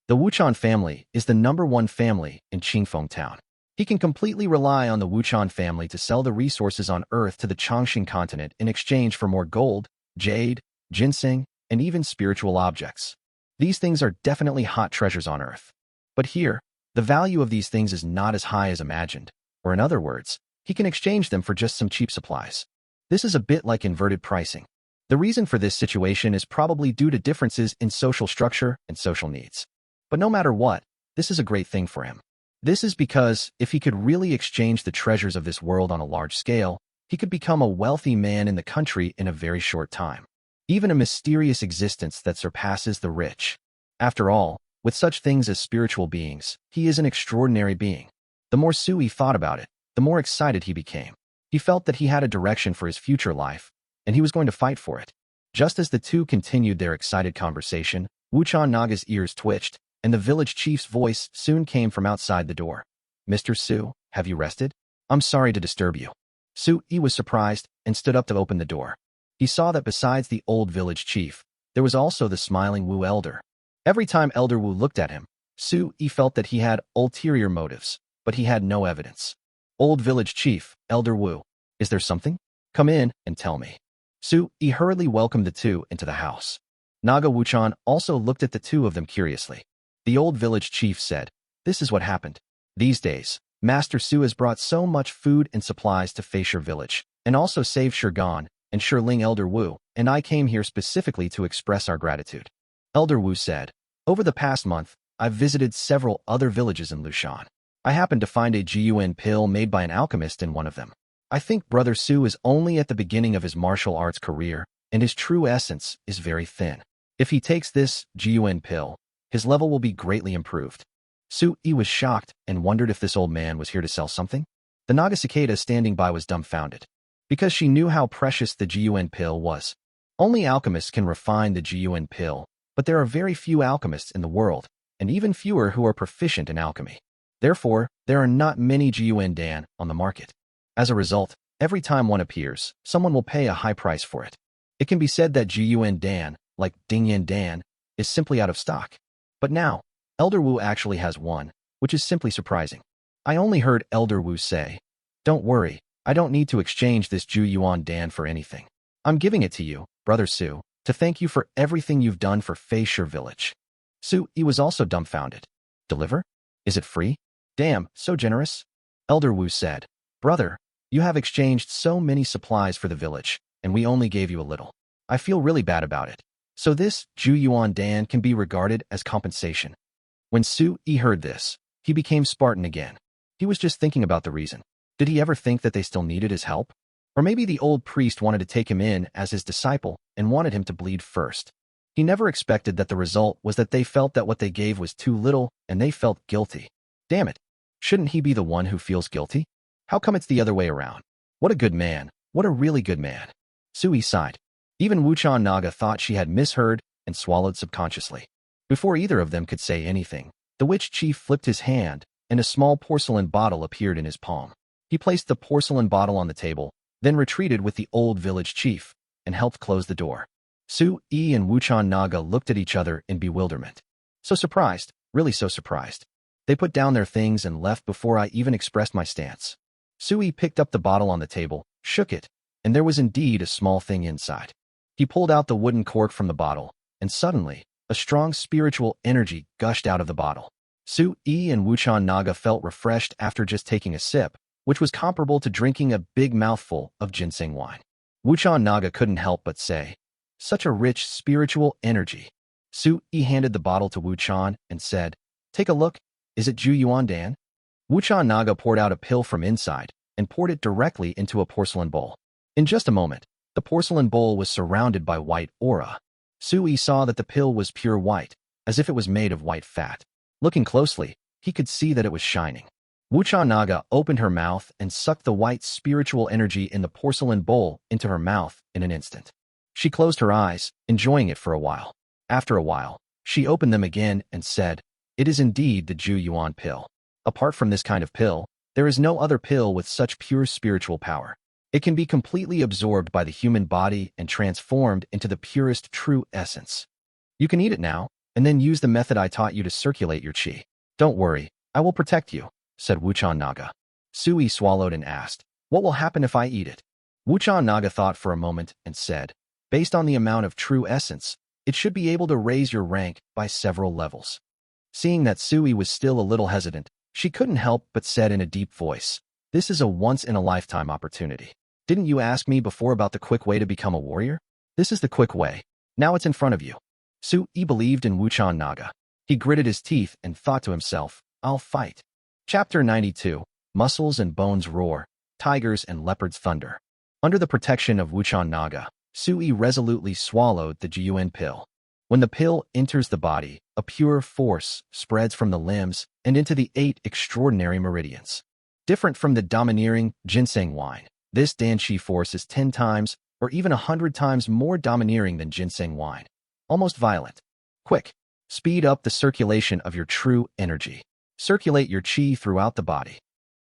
The Wuchan family is the #1 family in Qingfeng town. He can completely rely on the Wuchan family to sell the resources on Earth to the Chongqing continent in exchange for more gold, jade, ginseng, and even spiritual objects. These things are definitely hot treasures on Earth. But here, the value of these things is not as high as imagined, or in other words, he can exchange them for just some cheap supplies. This is a bit like inverted pricing. The reason for this situation is probably due to differences in social structure and social needs. But no matter what, this is a great thing for him. This is because if he could really exchange the treasures of this world on a large scale, he could become a wealthy man in the country in a very short time. Even a mysterious existence that surpasses the rich. After all, with such things as spiritual beings, he is an extraordinary being. The more Su-yi thought about it, the more excited he became. He felt that he had a direction for his future life, and he was going to fight for it. Just as the two continued their excited conversation, Wuchan Naga's ears twitched, and the village chief's voice soon came from outside the door. Mr. Su, have you rested? I'm sorry to disturb you. Su-yi was surprised and stood up to open the door. He saw that besides the old village chief, there was also the smiling Wu elder. Every time Elder Wu looked at him, Su-yi felt that he had ulterior motives, but he had no evidence. Old village chief, Elder Wu, is there something? Come in and tell me. Su-yi hurriedly welcomed the two into the house. Naga Wuchan also looked at the two of them curiously. The old village chief said, This is what happened. These days, Master Su has brought so much food and supplies to Feisher village, and also saved Shurgan and Shurling Elder Wu, and I came here specifically to express our gratitude. Elder Wu said, Over the past month, I've visited several other villages in Lushan. I happened to find a Gyuan pill made by an alchemist in one of them. I think Brother Su is only at the beginning of his martial arts career, and his true essence is very thin. If he takes this Gyuan pill, his level will be greatly improved. Su-yi was shocked and wondered if this old man was here to sell something. The Naga cicada standing by was dumbfounded, because she knew how precious the Gyuan pill was. Only alchemists can refine the Gyuan pill, but there are very few alchemists in the world, and even fewer who are proficient in alchemy. Therefore, there are not many Gyuan Dan on the market. As a result, every time one appears, someone will pay a high price for it. It can be said that Gyuan Dan, like Dingyan Dan, is simply out of stock. But now, Elder Wu actually has one, which is simply surprising. I only heard Elder Wu say, Don't worry, I don't need to exchange this Gyuan Dan for anything. I'm giving it to you, Brother Su, to thank you for everything you've done for Feisher village. Su-yi was also dumbfounded. Deliver? Is it free? Damn, so generous. Elder Wu said, Brother, you have exchanged so many supplies for the village, and we only gave you a little. I feel really bad about it. So this Ju Yuan Dan can be regarded as compensation. When Su Yi heard this, he became Spartan again. He was just thinking about the reason. Did he ever think that they still needed his help? Or maybe the old priest wanted to take him in as his disciple and wanted him to bleed first. He never expected that the result was that they felt that what they gave was too little and they felt guilty. Damn it. Shouldn't he be the one who feels guilty? How come it's the other way around? What a good man. What a really good man. Sui sighed. Even Wuchan Naga thought she had misheard and swallowed subconsciously. Before either of them could say anything, the witch chief flipped his hand and a small porcelain bottle appeared in his palm. He placed the porcelain bottle on the table, then retreated with the old village chief and helped close the door. Su Yi and Wuchan Naga looked at each other in bewilderment. So surprised, really so surprised. They put down their things and left before I even expressed my stance. Su Yi picked up the bottle on the table, shook it, and there was indeed a small thing inside. He pulled out the wooden cork from the bottle, and suddenly, a strong spiritual energy gushed out of the bottle. Su Yi and Wuchan Naga felt refreshed after just taking a sip, which was comparable to drinking a big mouthful of ginseng wine. Wuchan Naga couldn't help but say, "Such a rich spiritual energy." Su Yi handed the bottle to Wuchan and said, "Take a look. Is it Ju Yuan Dan?" Wuchan Naga poured out a pill from inside and poured it directly into a porcelain bowl. In just a moment, the porcelain bowl was surrounded by white aura. Su Yi saw that the pill was pure white, as if it was made of white fat. Looking closely, he could see that it was shining. Wuchan Naga opened her mouth and sucked the white spiritual energy in the porcelain bowl into her mouth in an instant. She closed her eyes, enjoying it for a while. After a while, she opened them again and said, "It is indeed the Ju Yuan pill. Apart from this kind of pill, there is no other pill with such pure spiritual power. It can be completely absorbed by the human body and transformed into the purest true essence. You can eat it now, and then use the method I taught you to circulate your qi. Don't worry, I will protect you," said Wuchan Naga. Sui swallowed and asked, "What will happen if I eat it?" Wuchan Naga thought for a moment and said, "Based on the amount of true essence, it should be able to raise your rank by several levels." Seeing that Sui was still a little hesitant, she couldn't help but said in a deep voice, "This is a once-in-a-lifetime opportunity. Didn't you ask me before about the quick way to become a warrior? This is the quick way. Now it's in front of you." Su-Yi believed in Wuchan Naga. He gritted his teeth and thought to himself, "I'll fight." Chapter 92, Muscles and Bones Roar, Tigers and Leopards Thunder. Under the protection of Wuchan Naga, Su-Yi resolutely swallowed the Jiyuan pill. When the pill enters the body, a pure force spreads from the limbs and into the 8 extraordinary meridians. Different from the domineering ginseng wine, this Danqi force is 10 times or even 100 times more domineering than ginseng wine. Almost violent. Quick. Speed up the circulation of your true energy. Circulate your qi throughout the body.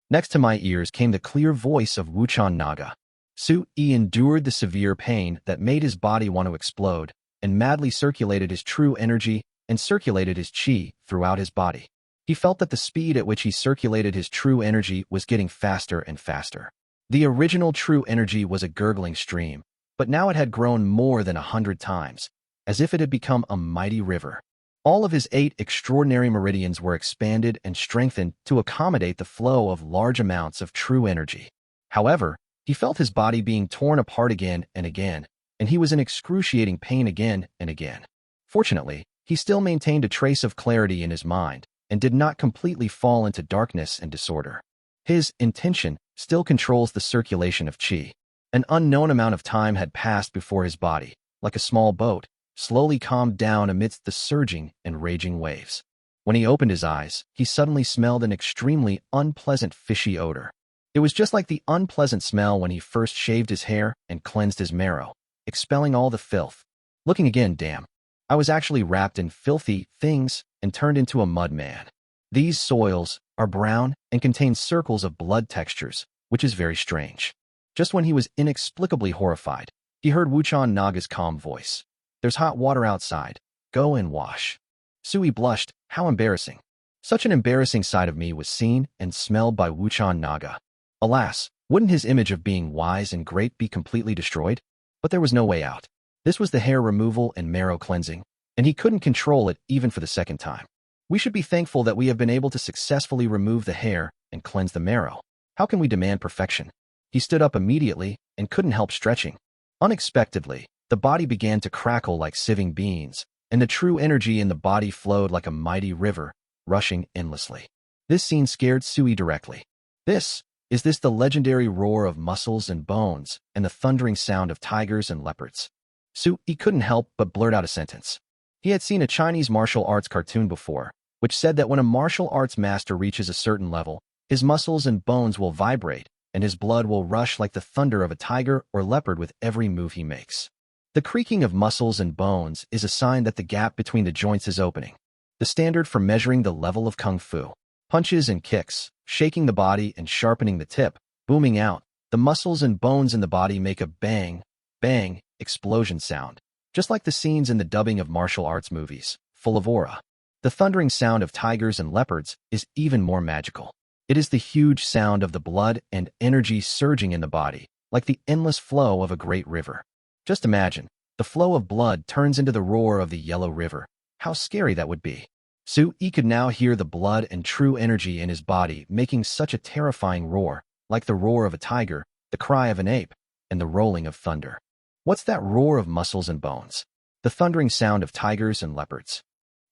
Next to my ears came the clear voice of Wuchan Naga. Su-Yi endured the severe pain that made his body want to explode and madly circulated his true energy and circulated his qi throughout his body. He felt that the speed at which he circulated his true energy was getting faster and faster. The original true energy was a gurgling stream, but now it had grown more than 100 times, as if it had become a mighty river. All of his 8 extraordinary meridians were expanded and strengthened to accommodate the flow of large amounts of true energy. However, he felt his body being torn apart again and again, and he was in excruciating pain again and again. Fortunately, he still maintained a trace of clarity in his mind and did not completely fall into darkness and disorder. His intention still controls the circulation of qi. An unknown amount of time had passed before his body, like a small boat, slowly calmed down amidst the surging and raging waves. When he opened his eyes, he suddenly smelled an extremely unpleasant fishy odor. It was just like the unpleasant smell when he first shaved his hair and cleansed his marrow, expelling all the filth. Looking again, damn. I was actually wrapped in filthy things and turned into a mud man. These soils are brown and contain circles of blood textures, which is very strange. Just when he was inexplicably horrified, he heard Wuchan Naga's calm voice. "There's hot water outside. Go and wash." Sui blushed. How embarrassing. Such an embarrassing side of me was seen and smelled by Wuchan Naga. Alas, wouldn't his image of being wise and great be completely destroyed? But there was no way out. This was the hair removal and marrow cleansing, and he couldn't control it even for the second time. We should be thankful that we have been able to successfully remove the hair and cleanse the marrow. How can we demand perfection? He stood up immediately and couldn't help stretching. Unexpectedly, The body began to crackle like sieving beans, and the true energy in the body flowed like a mighty river, rushing endlessly. This scene scared Sui directly. Is this the legendary roar of muscles and bones, and the thundering sound of tigers and leopards? Sui couldn't help but blurt out a sentence. He had seen a Chinese martial arts cartoon before, which said that when a martial arts master reaches a certain level, his muscles and bones will vibrate, and his blood will rush like the thunder of a tiger or leopard with every move he makes. The creaking of muscles and bones is a sign that the gap between the joints is opening. The standard for measuring the level of kung fu. Punches and kicks, shaking the body and sharpening the tip, booming out, the muscles and bones in the body make a bang, bang, explosion sound, just like the scenes in the dubbing of martial arts movies, full of aura. The thundering sound of tigers and leopards is even more magical. It is the huge sound of the blood and energy surging in the body, like the endless flow of a great river. Just imagine, the flow of blood turns into the roar of the yellow river. How scary that would be. Sui could now hear the blood and true energy in his body making such a terrifying roar, like the roar of a tiger, the cry of an ape, and the rolling of thunder. What's that roar of muscles and bones? The thundering sound of tigers and leopards.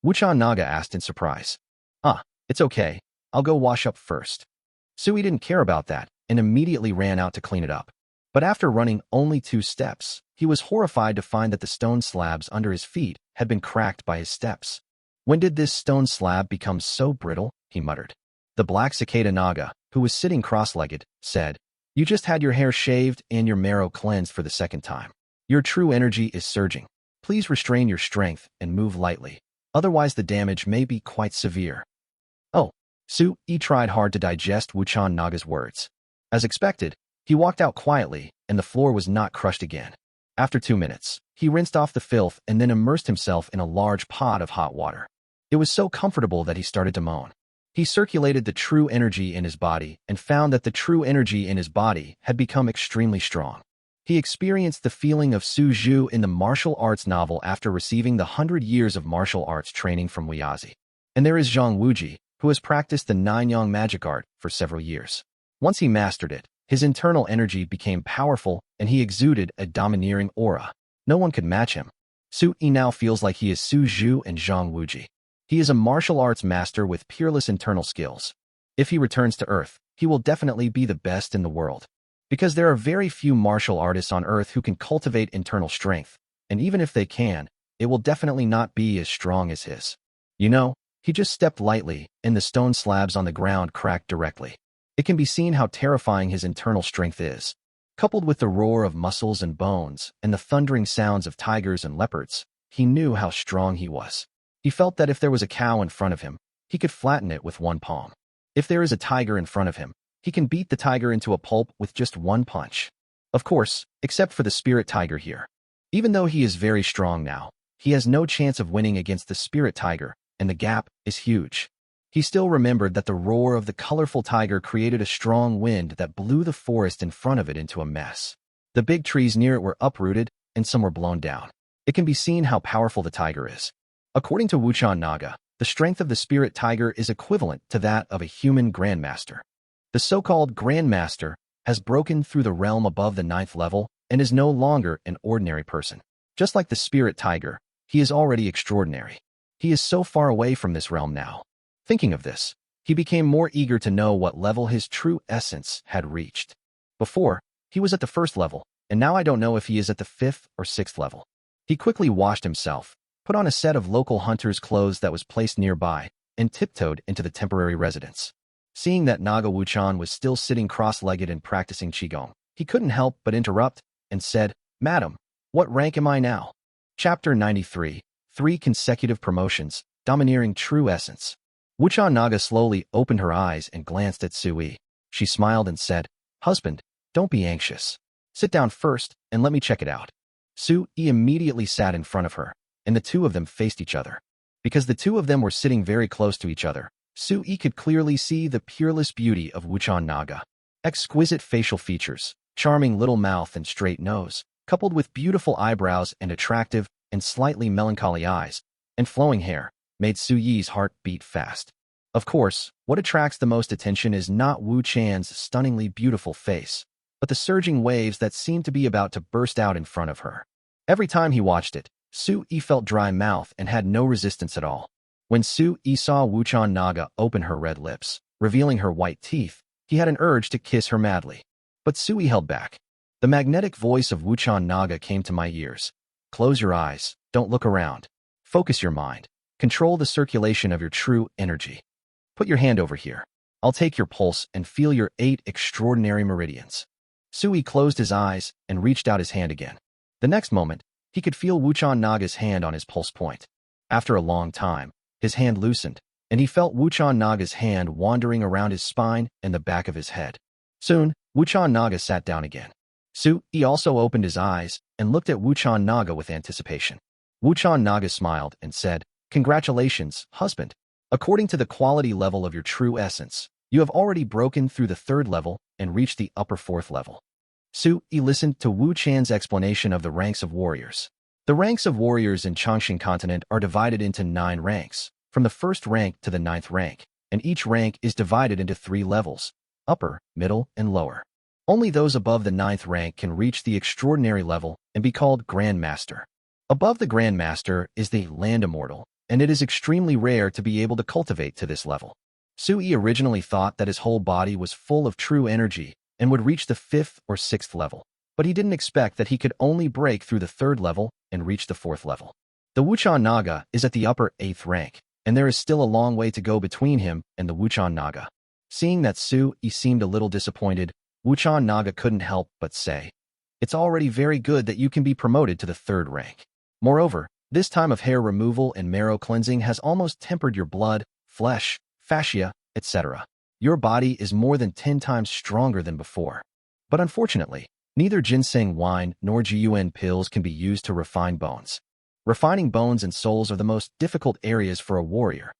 Wuchan Naga asked in surprise. It's okay. I'll go wash up first. Sui didn't care about that and immediately ran out to clean it up. But after running only 2 steps, he was horrified to find that the stone slabs under his feet had been cracked by his steps. When did this stone slab become so brittle? He muttered. The black cicada Naga, who was sitting cross-legged, said, You just had your hair shaved and your marrow cleansed for the 2nd time. Your true energy is surging. Please restrain your strength and move lightly. Otherwise the damage may be quite severe. Oh, Sui tried hard to digest Wuchan Naga's words. As expected, he walked out quietly and the floor was not crushed again. After 2 minutes, he rinsed off the filth and then immersed himself in a large pot of hot water. It was so comfortable that he started to moan. He circulated the true energy in his body and found that the true energy in his body had become extremely strong. He experienced the feeling of Su Zhu in the martial arts novel after receiving the 100 years of martial arts training from Wiyazi. And there is Zhang Wuji, who has practiced the 9-yang magic art for several years. Once he mastered it, his internal energy became powerful and he exuded a domineering aura. No one could match him. Sui now feels like he is Su Zhu and Zhang Wuji. He is a martial arts master with peerless internal skills. If he returns to Earth, he will definitely be the best in the world. Because there are very few martial artists on Earth who can cultivate internal strength, and even if they can, it will definitely not be as strong as his. He just stepped lightly, and the stone slabs on the ground cracked directly. It can be seen how terrifying his internal strength is. Coupled with the roar of muscles and bones, and the thundering sounds of tigers and leopards, he knew how strong he was. He felt that if there was a cow in front of him, he could flatten it with one palm. If there is a tiger in front of him, he can beat the tiger into a pulp with just one punch. Of course, except for the spirit tiger here. Even though he is very strong now, he has no chance of winning against the spirit tiger, and the gap is huge. He still remembered that the roar of the colorful tiger created a strong wind that blew the forest in front of it into a mess. The big trees near it were uprooted, and some were blown down. It can be seen how powerful the tiger is. According to Wuchan Naga, the strength of the spirit tiger is equivalent to that of a human grandmaster. The so-called grandmaster has broken through the realm above the 9th level and is no longer an ordinary person. Just like the spirit tiger, he is already extraordinary. He is so far away from this realm now. Thinking of this, he became more eager to know what level his true essence had reached. Before, he was at the 1st level, and now I don't know if he is at the 5th or 6th level. He quickly washed himself, put on a set of local hunter's clothes that was placed nearby, and tiptoed into the temporary residence. Seeing that Naga Wuchan was still sitting cross-legged and practicing Qigong, he couldn't help but interrupt and said, Madam, what rank am I now? Chapter 93, 3 consecutive promotions, domineering true essence. Wuchan Naga slowly opened her eyes and glanced at Sui. She smiled and said, Husband, don't be anxious. Sit down first and let me check it out. Sui immediately sat in front of her, and the two of them faced each other. Because the two of them were sitting very close to each other, Sui could clearly see the peerless beauty of Wuchan Naga. Exquisite facial features, charming little mouth and straight nose, coupled with beautiful eyebrows and attractive and slightly melancholy eyes, and flowing hair, made Suyi's heart beat fast. Of course, what attracts the most attention is not Wu Chan's stunningly beautiful face, but the surging waves that seemed to be about to burst out in front of her. Every time he watched it, Su-yi felt dry mouth and had no resistance at all. When Su-yi saw Wuchon Naga open her red lips, revealing her white teeth, he had an urge to kiss her madly. But Su-yi held back. The magnetic voice of Wuchon Naga came to my ears. Close your eyes, don't look around. Focus your mind. Control the circulation of your true energy. Put your hand over here. I'll take your pulse and feel your 8 extraordinary meridians. Su-yi closed his eyes and reached out his hand again. The next moment, he could feel Wuchon Naga's hand on his pulse point. After a long time, his hand loosened, and he felt Wuchon Naga's hand wandering around his spine and the back of his head. Soon, Wuchon Naga sat down again. Su-yi also opened his eyes and looked at Wuchon Naga with anticipation. Wuchon Naga smiled and said, "Congratulations, husband. According to the quality level of your true essence, you have already broken through the 3rd level and reached the upper 4th level." Su-yi listened to Wu Chan's explanation of the ranks of warriors. The ranks of warriors in Changshan continent are divided into 9 ranks, from the 1st rank to the 9th rank, and each rank is divided into 3 levels, upper, middle, and lower. Only those above the 9th rank can reach the extraordinary level and be called Grand Master. Above the Grand Master is the Land Immortal, and it is extremely rare to be able to cultivate to this level. Su-yi originally thought that his whole body was full of true energy and would reach the 5th or 6th level, but he didn't expect that he could only break through the 3rd level and reach the 4th level. The Wuchon Naga is at the upper 8th rank, and there is still a long way to go between him and the Wuchon Naga. Seeing that Su-yi seemed a little disappointed, Wuchon Naga couldn't help but say, "It's already very good that you can be promoted to the 3rd rank. Moreover, this time of hair removal and marrow cleansing has almost tempered your blood, flesh, fascia, etc. Your body is more than 10 times stronger than before. But unfortunately, neither ginseng wine nor GUN pills can be used to refine bones. Refining bones and souls are the most difficult areas for a warrior.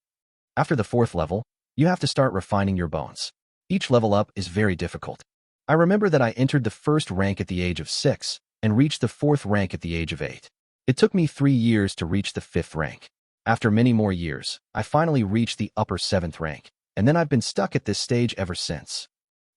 After the 4th level, you have to start refining your bones. Each level up is very difficult. I remember that I entered the 1st rank at the age of 6 and reached the 4th rank at the age of 8. It took me 3 years to reach the 5th rank. After many more years, I finally reached the upper 7th rank, and then I've been stuck at this stage ever since.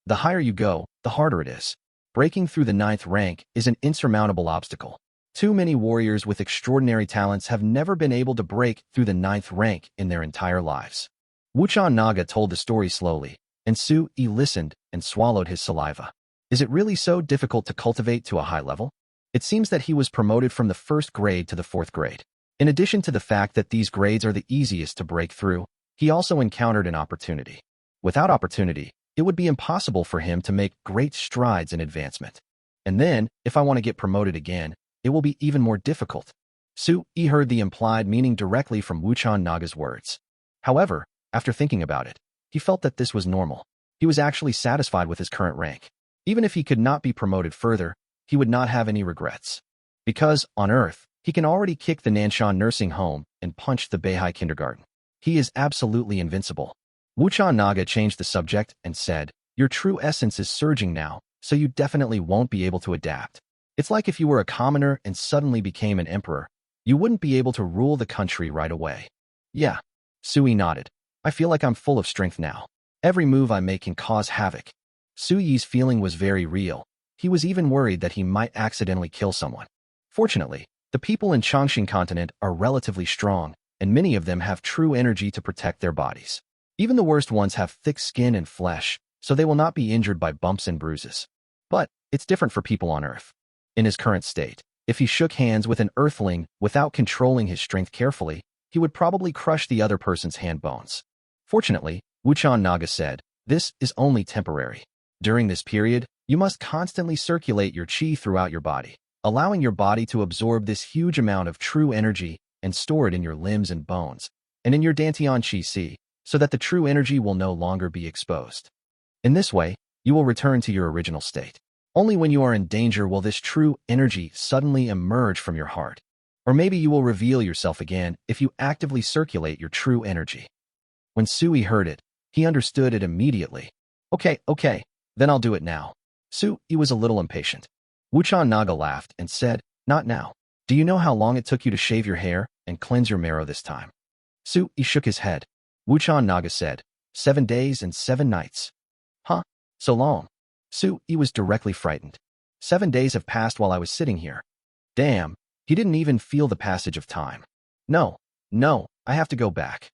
The higher you go, the harder it is. Breaking through the 9th rank is an insurmountable obstacle. Too many warriors with extraordinary talents have never been able to break through the 9th rank in their entire lives." Wuchon Naga told the story slowly, and Su-yi listened and swallowed his saliva. Is it really so difficult to cultivate to a high level? It seems that he was promoted from the 1st grade to the 4th grade. In addition to the fact that these grades are the easiest to break through, he also encountered an opportunity. Without opportunity, it would be impossible for him to make great strides in advancement. And then, if I want to get promoted again, it will be even more difficult. Su-yi heard the implied meaning directly from Wuchon Naga's words. However, after thinking about it, he felt that this was normal. He was actually satisfied with his current rank. Even if he could not be promoted further, he would not have any regrets. Because, on Earth, he can already kick the Nanshan nursing home and punch the Beihai kindergarten. He is absolutely invincible. Wuchon Naga changed the subject and said, "Your true essence is surging now, so you definitely won't be able to adapt. It's like if you were a commoner and suddenly became an emperor. You wouldn't be able to rule the country right away." "Yeah." Su-yi nodded. "I feel like I'm full of strength now. Every move I make can cause havoc." Su-yi's feeling was very real. He was even worried that he might accidentally kill someone. Fortunately, the people in Changshan continent are relatively strong, and many of them have true energy to protect their bodies. Even the worst ones have thick skin and flesh, so they will not be injured by bumps and bruises. But it's different for people on Earth. In his current state, if he shook hands with an Earthling without controlling his strength carefully, he would probably crush the other person's hand bones. Fortunately, Wuchon Naga said, "This is only temporary. During this period, you must constantly circulate your qi throughout your body, allowing your body to absorb this huge amount of true energy and store it in your limbs and bones, and in your dantian qi, so that the true energy will no longer be exposed. In this way, you will return to your original state. Only when you are in danger will this true energy suddenly emerge from your heart. Or maybe you will reveal yourself again if you actively circulate your true energy." When Su-yi heard it, he understood it immediately. Okay, then I'll do it now." Su-yi was a little impatient. Wuchon Naga laughed and said, "Not now. Do you know how long it took you to shave your hair and cleanse your marrow this time?" Su-yi shook his head. Wuchon Naga said, 7 days and 7 nights. "Huh? So long?" Su-yi was directly frightened. 7 days have passed while I was sitting here. Damn, He didn't even feel the passage of time. No, no, I have to go back.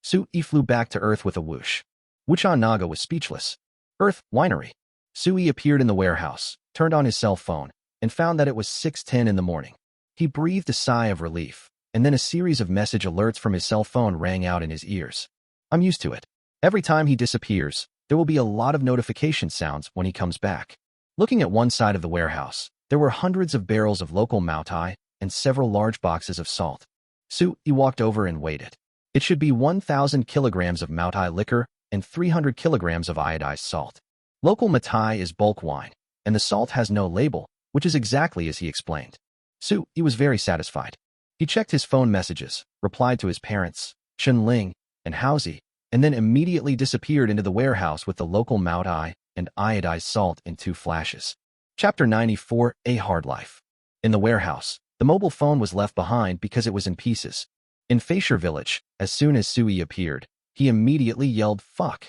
Sui flew back to Earth with a whoosh. Wuchan Naga was speechless. Earth, winery. Sui appeared in the warehouse, turned on his cell phone, and found that it was 6:10 in the morning. He breathed a sigh of relief, and then a series of message alerts from his cell phone rang out in his ears. I'm used to it. Every time he disappears, there will be a lot of notification sounds when he comes back. Looking at one side of the warehouse, there were hundreds of barrels of local Maotai and several large boxes of salt. Sui walked over and weighed it. It should be 1,000 kilograms of Maotai liquor and 300 kilograms of iodized salt. Local Maotai is bulk wine, and the salt has no label, which is exactly as he explained. Sui was very satisfied. He checked his phone messages, replied to his parents, Chen Ling and Haozi, and then immediately disappeared into the warehouse with the local Maotai and iodized salt in 2 flashes. Chapter 94, A Hard Life. In the warehouse, the mobile phone was left behind because it was in pieces. In Faisher village, as soon as Sui appeared, he immediately yelled, fuck.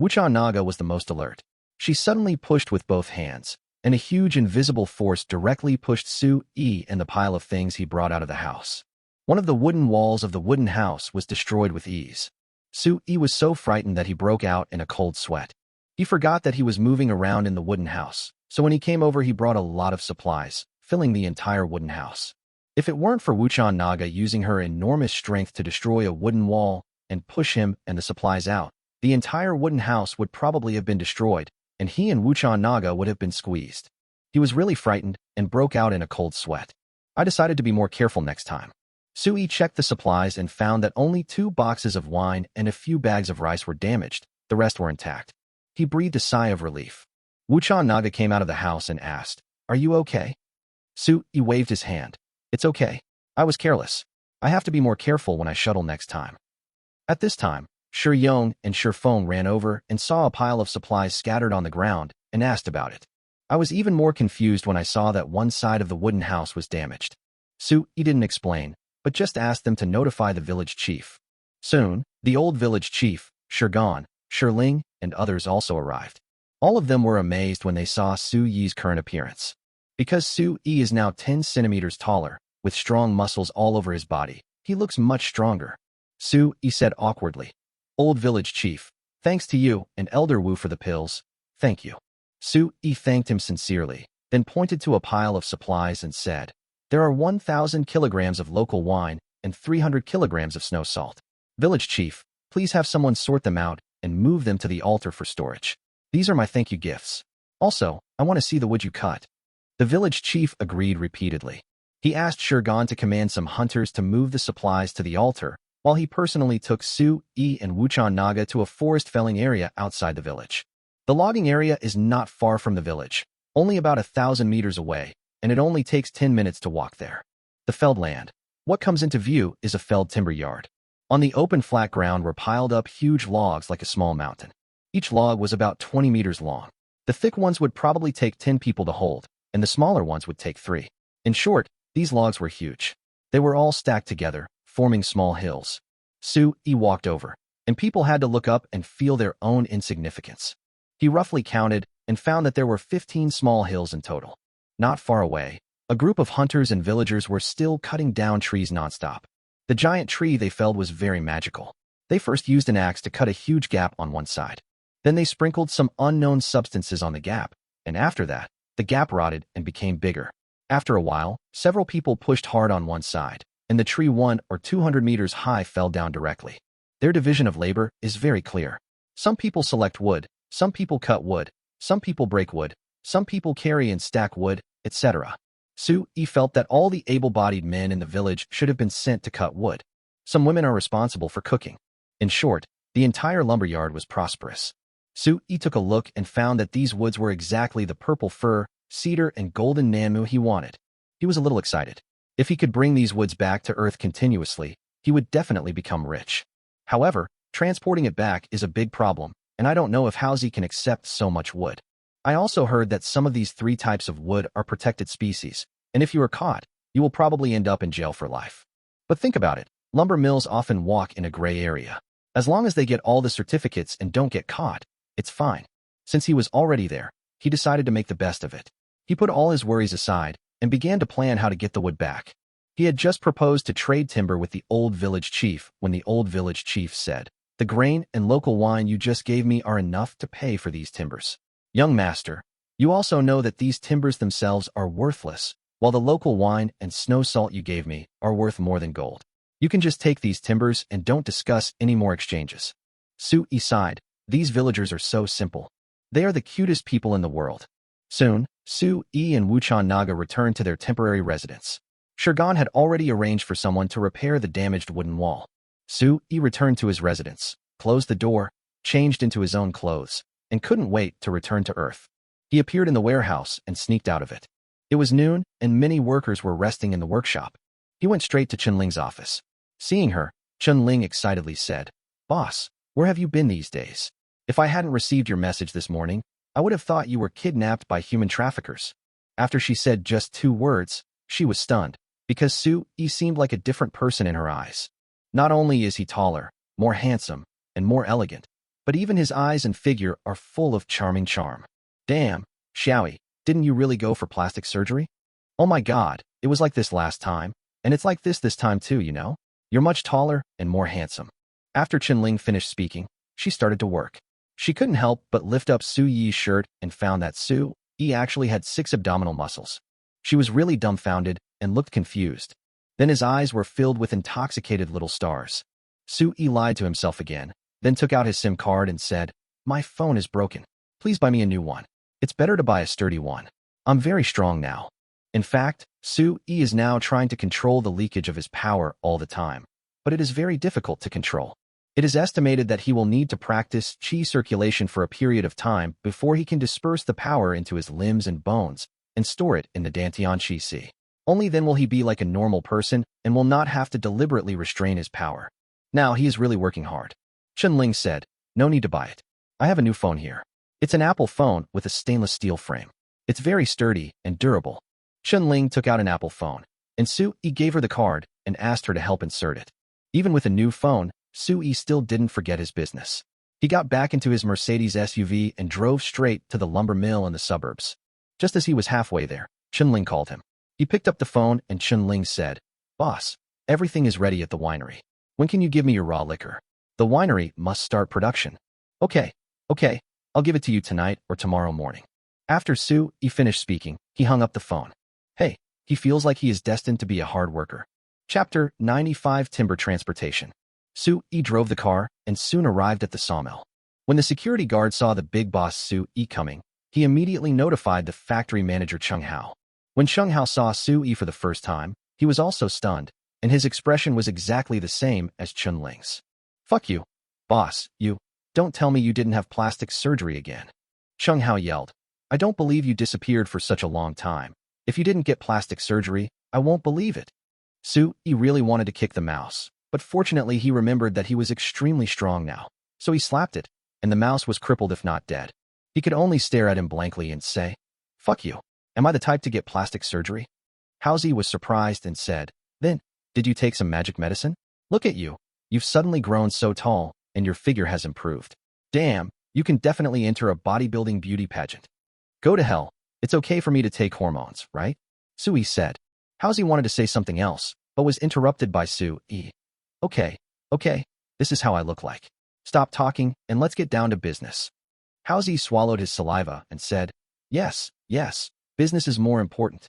Wuchan Naga was the most alert. She suddenly pushed with both hands, and a huge invisible force directly pushed Sui and the pile of things he brought out of the house. One of the wooden walls of the wooden house was destroyed with ease. Sui was so frightened that he broke out in a cold sweat. He forgot that he was moving around in the wooden house, so when he came over he brought a lot of supplies, filling the entire wooden house. If it weren't for Wuchan Naga using her enormous strength to destroy a wooden wall and push him and the supplies out, the entire wooden house would probably have been destroyed, and he and Wuchan Naga would have been squeezed. He was really frightened and broke out in a cold sweat. I decided to be more careful next time. Sui checked the supplies and found that only 2 boxes of wine and a few bags of rice were damaged, the rest were intact. He breathed a sigh of relief. Wuchan Naga came out of the house and asked, are you okay? Sui waved his hand. It's okay. I was careless. I have to be more careful when I shuttle next time. At this time, Shi Yong and Shi Feng ran over and saw a pile of supplies scattered on the ground and asked about it. I was even more confused when I saw that one side of the wooden house was damaged. Sui didn't explain, but just asked them to notify the village chief. Soon, the old village chief, Shirgan, Shirling, and others also arrived. All of them were amazed when they saw Sui's current appearance. Because Sui is now 10 centimeters taller, with strong muscles all over his body, he looks much stronger. Sui said awkwardly, Old village chief, thanks to you and Elder Wu for the pills, thank you. Sui thanked him sincerely, then pointed to a pile of supplies and said, there are 1,000 kilograms of local wine and 300 kilograms of snow salt. Village chief, please have someone sort them out and move them to the altar for storage. These are my thank you gifts. Also, I want to see the wood you cut. The village chief agreed repeatedly. He asked Shirgan to command some hunters to move the supplies to the altar, while he personally took Sui and Wuchan Naga to a forest felling area outside the village. The logging area is not far from the village, only about 1,000 meters away, and it only takes 10 minutes to walk there. The felled land. What comes into view is a felled timber yard. On the open flat ground were piled up huge logs like a small mountain. Each log was about 20 meters long. The thick ones would probably take 10 people to hold, and the smaller ones would take 3. In short, these logs were huge. They were all stacked together, forming small hills. Sui walked over, and people had to look up and feel their own insignificance. He roughly counted and found that there were 15 small hills in total. Not far away, a group of hunters and villagers were still cutting down trees nonstop. The giant tree they felled was very magical. They first used an axe to cut a huge gap on one side. Then they sprinkled some unknown substances on the gap, and after that, the gap rotted and became bigger. After a while, several people pushed hard on one side, and the tree 100 or 200 meters high fell down directly. Their division of labor is very clear. Some people select wood, some people cut wood, some people break wood, some people carry and stack wood, etc. Sui felt that all the able-bodied men in the village should have been sent to cut wood. Some women are responsible for cooking. In short, the entire lumberyard was prosperous. Sui took a look and found that these woods were exactly the purple fir, cedar, and golden namu he wanted. He was a little excited. If he could bring these woods back to Earth continuously, he would definitely become rich. However, transporting it back is a big problem, and I don't know if Haozi can accept so much wood. I also heard that some of these 3 types of wood are protected species, and if you are caught, you will probably end up in jail for life. But think about it, lumber mills often walk in a gray area. As long as they get all the certificates and don't get caught, it's fine. Since he was already there, he decided to make the best of it. He put all his worries aside and began to plan how to get the wood back. He had just proposed to trade timber with the old village chief when the old village chief said, "The grain and local wine you just gave me are enough to pay for these timbers. Young master, you also know that these timbers themselves are worthless, while the local wine and snow salt you gave me are worth more than gold. You can just take these timbers and don't discuss any more exchanges." Su-yi sighed. These villagers are so simple. They are the cutest people in the world. Soon, Su-yi and Wuchan Naga returned to their temporary residence. Shirgan had already arranged for someone to repair the damaged wooden wall. Su-yi returned to his residence, closed the door, changed into his own clothes, and couldn't wait to return to Earth. He appeared in the warehouse and sneaked out of it. It was noon, and many workers were resting in the workshop. He went straight to Chunling's office. Seeing her, Chunling excitedly said, "Boss, where have you been these days? If I hadn't received your message this morning, I would have thought you were kidnapped by human traffickers." After she said just 2 words, she was stunned, because Su-yi seemed like a different person in her eyes. Not only is he taller, more handsome, and more elegant, but even his eyes and figure are full of charming charm. "Damn, Xiaoyi, didn't you really go for plastic surgery? Oh my god, it was like this last time, and it's like this time too, you know? You're much taller and more handsome." After Chunling finished speaking, she started to work. She couldn't help but lift up Su-yi's shirt and found that Su-yi actually had 6 abdominal muscles. She was really dumbfounded and looked confused. Then his eyes were filled with intoxicated little stars. Su-yi lied to himself again, then took out his SIM card and said, "My phone is broken. Please buy me a new one. It's better to buy a sturdy one. I'm very strong now." In fact, Su-yi is now trying to control the leakage of his power all the time, but it is very difficult to control. It is estimated that he will need to practice qi circulation for a period of time before he can disperse the power into his limbs and bones and store it in the Dantian Qi Si. Only then will he be like a normal person and will not have to deliberately restrain his power. Now he is really working hard. Chunling said, "No need to buy it. I have a new phone here. It's an Apple phone with a stainless steel frame. It's very sturdy and durable." Chunling took out an Apple phone, and Su-yi gave her the card and asked her to help insert it. Even with a new phone, Su-yi still didn't forget his business. He got back into his Mercedes SUV and drove straight to the lumber mill in the suburbs. Just as he was halfway there, Chunling called him. He picked up the phone and Chunling said, "Boss, everything is ready at the winery. When can you give me your raw liquor? The winery must start production." Okay, I'll give it to you tonight or tomorrow morning." After Su-yi finished speaking, he hung up the phone. Hey, he feels like he is destined to be a hard worker. Chapter 95 Timber Transportation. Su-yi drove the car and soon arrived at the sawmill. When the security guard saw the big boss Su-yi coming, he immediately notified the factory manager Chung Hao. When Chung Hao saw Su-yi for the first time, he was also stunned, and his expression was exactly the same as Chunling's. "Fuck you, boss, you. Don't tell me you didn't have plastic surgery again." Chung Hao yelled. "I don't believe you disappeared for such a long time. If you didn't get plastic surgery, I won't believe it." Su-yi really wanted to kick the mouse, but fortunately he remembered that he was extremely strong now, so he slapped it, and the mouse was crippled if not dead. He could only stare at him blankly and say, "Fuck you. Am I the type to get plastic surgery?" Haozi was surprised and said, "Then, did you take some magic medicine? Look at you. You've suddenly grown so tall, and your figure has improved. Damn, you can definitely enter a bodybuilding beauty pageant." "Go to hell. It's okay for me to take hormones, right?" Su-yi said. Haozi wanted to say something else, but was interrupted by Su-yi. Okay, this is how I look like. Stop talking, and let's get down to business." Haozi swallowed his saliva and said, Yes, business is more important."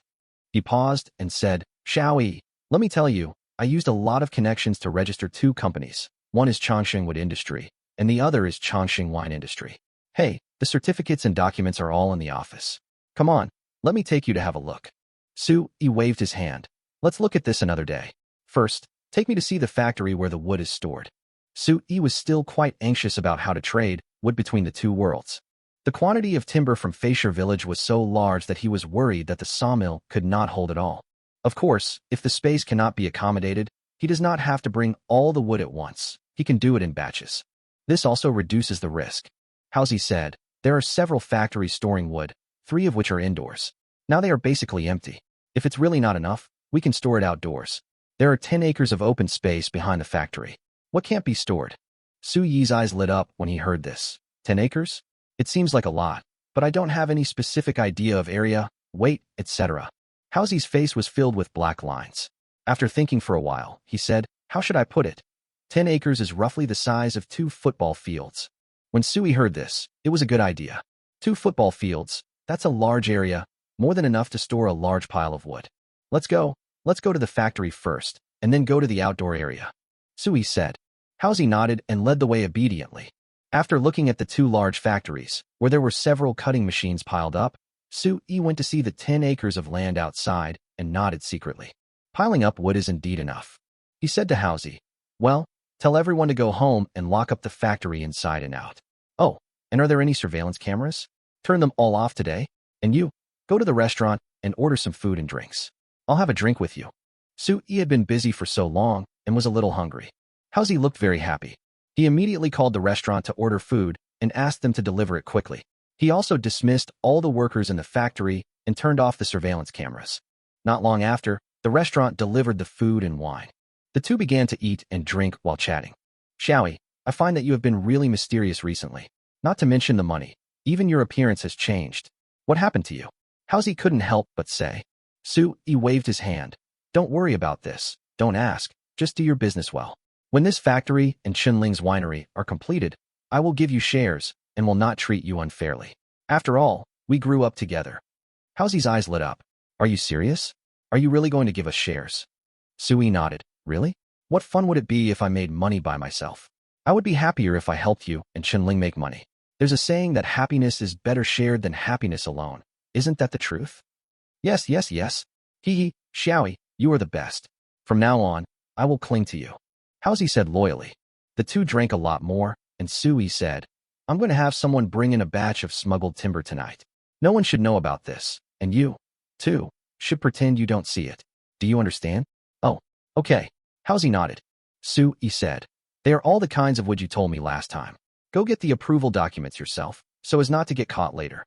He paused and said, "Xiaoyi, let me tell you, I used a lot of connections to register 2 companies. One is Chongqing Wood Industry, and the other is Chongqing Wine Industry. Hey, the certificates and documents are all in the office. Come on, let me take you to have a look." Su-yi waved his hand. "Let's look at this another day. First, take me to see the factory where the wood is stored." Su-yi was still quite anxious about how to trade wood between the 2 worlds. The quantity of timber from Feisher village was so large that he was worried that the sawmill could not hold it all. Of course, if the space cannot be accommodated, he does not have to bring all the wood at once. He can do it in batches. This also reduces the risk. Haozi said, "There are several factories storing wood, 3 of which are indoors. Now they are basically empty. If it's really not enough, we can store it outdoors. There are 10 acres of open space behind the factory. What can't be stored?" Su-yi's eyes lit up when he heard this. 10 acres? It seems like a lot, but I don't have any specific idea of area, weight, etc. Haozi's face was filled with black lines. After thinking for a while, he said, "How should I put it? 10 acres is roughly the size of 2 football fields." When Sui heard this, it was a good idea. 2 football fields, that's a large area, more than enough to store a large pile of wood. Let's go to the factory first, and then go to the outdoor area," Sui said. Hausi nodded and led the way obediently. After looking at the 2 large factories, where there were several cutting machines piled up, Sui went to see the 10 acres of land outside and nodded secretly. "Piling up wood is indeed enough," he said to Hausi. "Well, tell everyone to go home and lock up the factory inside and out. Oh, and are there any surveillance cameras? Turn them all off today. And you, go to the restaurant and order some food and drinks. I'll have a drink with you." Sui had been busy for so long and was a little hungry. Hausi looked very happy. He immediately called the restaurant to order food and asked them to deliver it quickly. He also dismissed all the workers in the factory and turned off the surveillance cameras. Not long after, the restaurant delivered the food and wine. The two began to eat and drink while chatting. "Xiaoi, I find that you have been really mysterious recently. Not to mention the money. Even your appearance has changed. What happened to you?" Hausi couldn't help but say. Sui waved his hand. "Don't worry about this. Don't ask. Just do your business well. When this factory and Chenling's winery are completed, I will give you shares and will not treat you unfairly. After all, we grew up together." Hausi's eyes lit up. "Are you serious? Are you really going to give us shares?" Sui nodded. "Really? What fun would it be if I made money by myself? I would be happier if I helped you and Chenling make money. There's a saying that happiness is better shared than happiness alone. Isn't that the truth?" Yes. Hee hee, Xiaoi, you are the best. From now on, I will cling to you," Hausi said loyally. The two drank a lot more, and Sui said, "I'm going to have someone bring in a batch of smuggled timber tonight. No one should know about this, and you, too, should pretend you don't see it. Do you understand?" "Oh, okay," Hausi nodded. Sui said, "They are all the kinds of wood you told me last time. Go get the approval documents yourself, so as not to get caught later."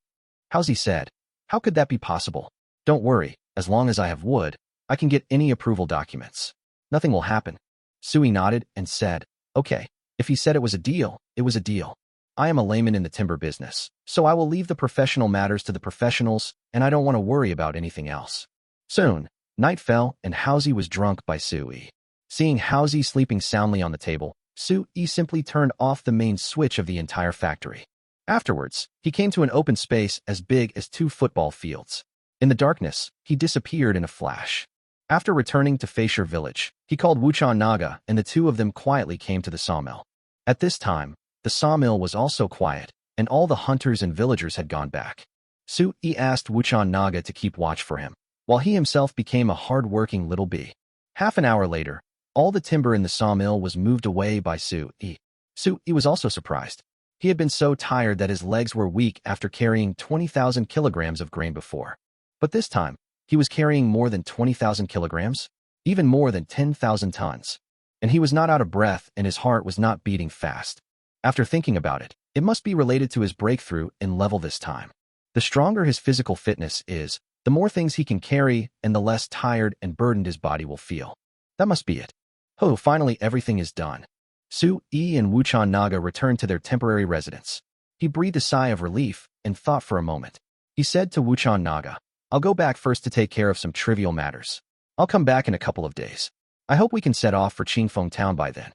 Hausi said, "How could that be possible? Don't worry, as long as I have wood, I can get any approval documents. Nothing will happen." Sui nodded and said, "Okay, if he said it was a deal, it was a deal. I am a layman in the timber business, so I will leave the professional matters to the professionals, and I don't want to worry about anything else." Soon, night fell and Hausi was drunk by Sui. Seeing Hausi sleeping soundly on the table, Sui simply turned off the main switch of the entire factory. Afterwards, he came to an open space as big as 2 football fields. In the darkness, he disappeared in a flash. After returning to Feisher village, he called Wuchan Naga and the two of them quietly came to the sawmill. At this time, the sawmill was also quiet, and all the hunters and villagers had gone back. Sui asked Wuchan Naga to keep watch for him, while he himself became a hard-working little bee. Half an hour later, all the timber in the sawmill was moved away by Sui. Sui was also surprised. He had been so tired that his legs were weak after carrying 20,000 kilograms of grain before. But this time, he was carrying more than 20,000 kilograms, even more than 10,000 tons. And he was not out of breath and his heart was not beating fast. After thinking about it, it must be related to his breakthrough in level this time. The stronger his physical fitness is, the more things he can carry and the less tired and burdened his body will feel. That must be it. Oh, finally everything is done. Sui and Wuchan Naga returned to their temporary residence. He breathed a sigh of relief and thought for a moment. He said to Wuchan Naga, "I'll go back first to take care of some trivial matters. I'll come back in a couple of days. I hope we can set off for Qingfeng town by then."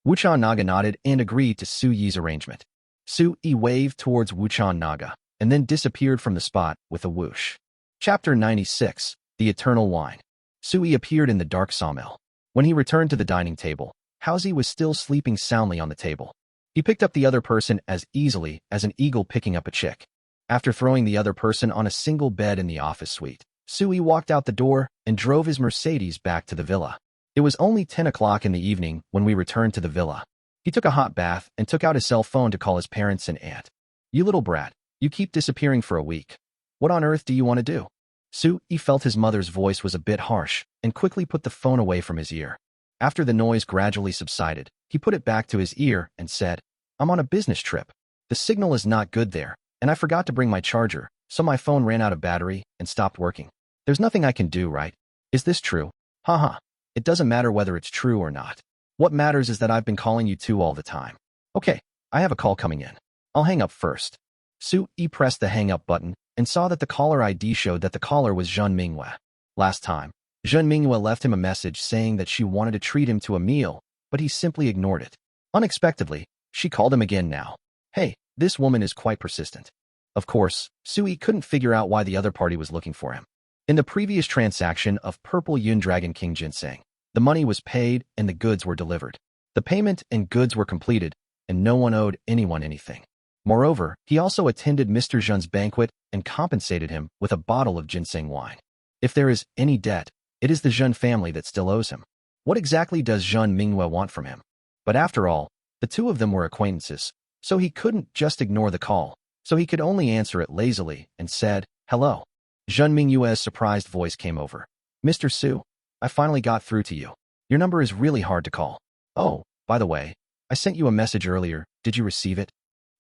Wuchan Naga nodded and agreed to Sui's arrangement. Sui waved towards Wuchan Naga and then disappeared from the spot with a whoosh. Chapter 96, The Eternal Wine. Sui appeared in the dark sawmill. When he returned to the dining table, Hausi was still sleeping soundly on the table. He picked up the other person as easily as an eagle picking up a chick. After throwing the other person on a single bed in the office suite, Sui walked out the door and drove his Mercedes back to the villa. It was only 10 o'clock in the evening when we returned to the villa. He took a hot bath and took out his cell phone to call his parents and aunt. "You little brat, you keep disappearing for a week. What on earth do you want to do?" Sui felt his mother's voice was a bit harsh and quickly put the phone away from his ear. After the noise gradually subsided, he put it back to his ear and said, "I'm on a business trip. The signal is not good there, and I forgot to bring my charger, so my phone ran out of battery and stopped working. There's nothing I can do, right? Is this true? Haha. It doesn't matter whether it's true or not. What matters is that I've been calling you two all the time. Okay, I have a call coming in. I'll hang up first." Sui pressed the hang up button and saw that the caller ID showed that the caller was Zhen Mingwei. Last time, Zhen Mingyue left him a message saying that she wanted to treat him to a meal, but he simply ignored it. Unexpectedly, she called him again now. Hey, this woman is quite persistent. Of course, Sui couldn't figure out why the other party was looking for him. In the previous transaction of Purple Yun Dragon King Ginseng, the money was paid and the goods were delivered. The payment and goods were completed, and no one owed anyone anything. Moreover, he also attended Mr. Zhen's banquet and compensated him with a bottle of ginseng wine. If there is any debt, it is the Zhen family that still owes him. What exactly does Zhen Mingyue want from him? But after all, the two of them were acquaintances, so he couldn't just ignore the call, so he could only answer it lazily and said, "Hello." Zhen Mingyue's surprised voice came over. "Mr. Su, I finally got through to you. Your number is really hard to call. Oh, by the way, I sent you a message earlier. Did you receive it?"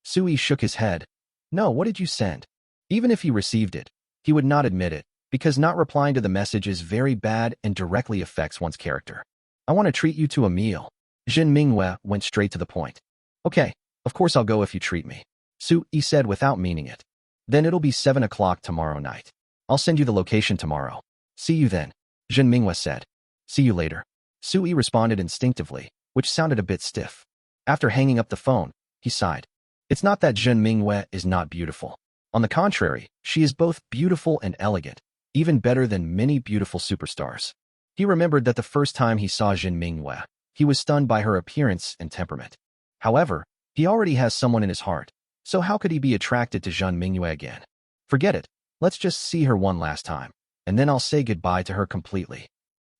Sui shook his head. "No, what did you send?" Even if he received it, he would not admit it, because not replying to the message is very bad and directly affects one's character. "I want to treat you to a meal." Zhen Mingyue went straight to the point. "Okay, of course I'll go if you treat me," Sui said without meaning it. "Then it'll be 7 o'clock tomorrow night. I'll send you the location tomorrow. See you then," Zhen Mingyue said. "See you later," Sui responded instinctively, which sounded a bit stiff. After hanging up the phone, he sighed. It's not that Zhen Mingyue is not beautiful. On the contrary, she is both beautiful and elegant, even better than many beautiful superstars. He remembered that the first time he saw Zhen Mingyue, he was stunned by her appearance and temperament. However, he already has someone in his heart, so how could he be attracted to Zhen Mingyue again? Forget it, let's just see her one last time, and then I'll say goodbye to her completely.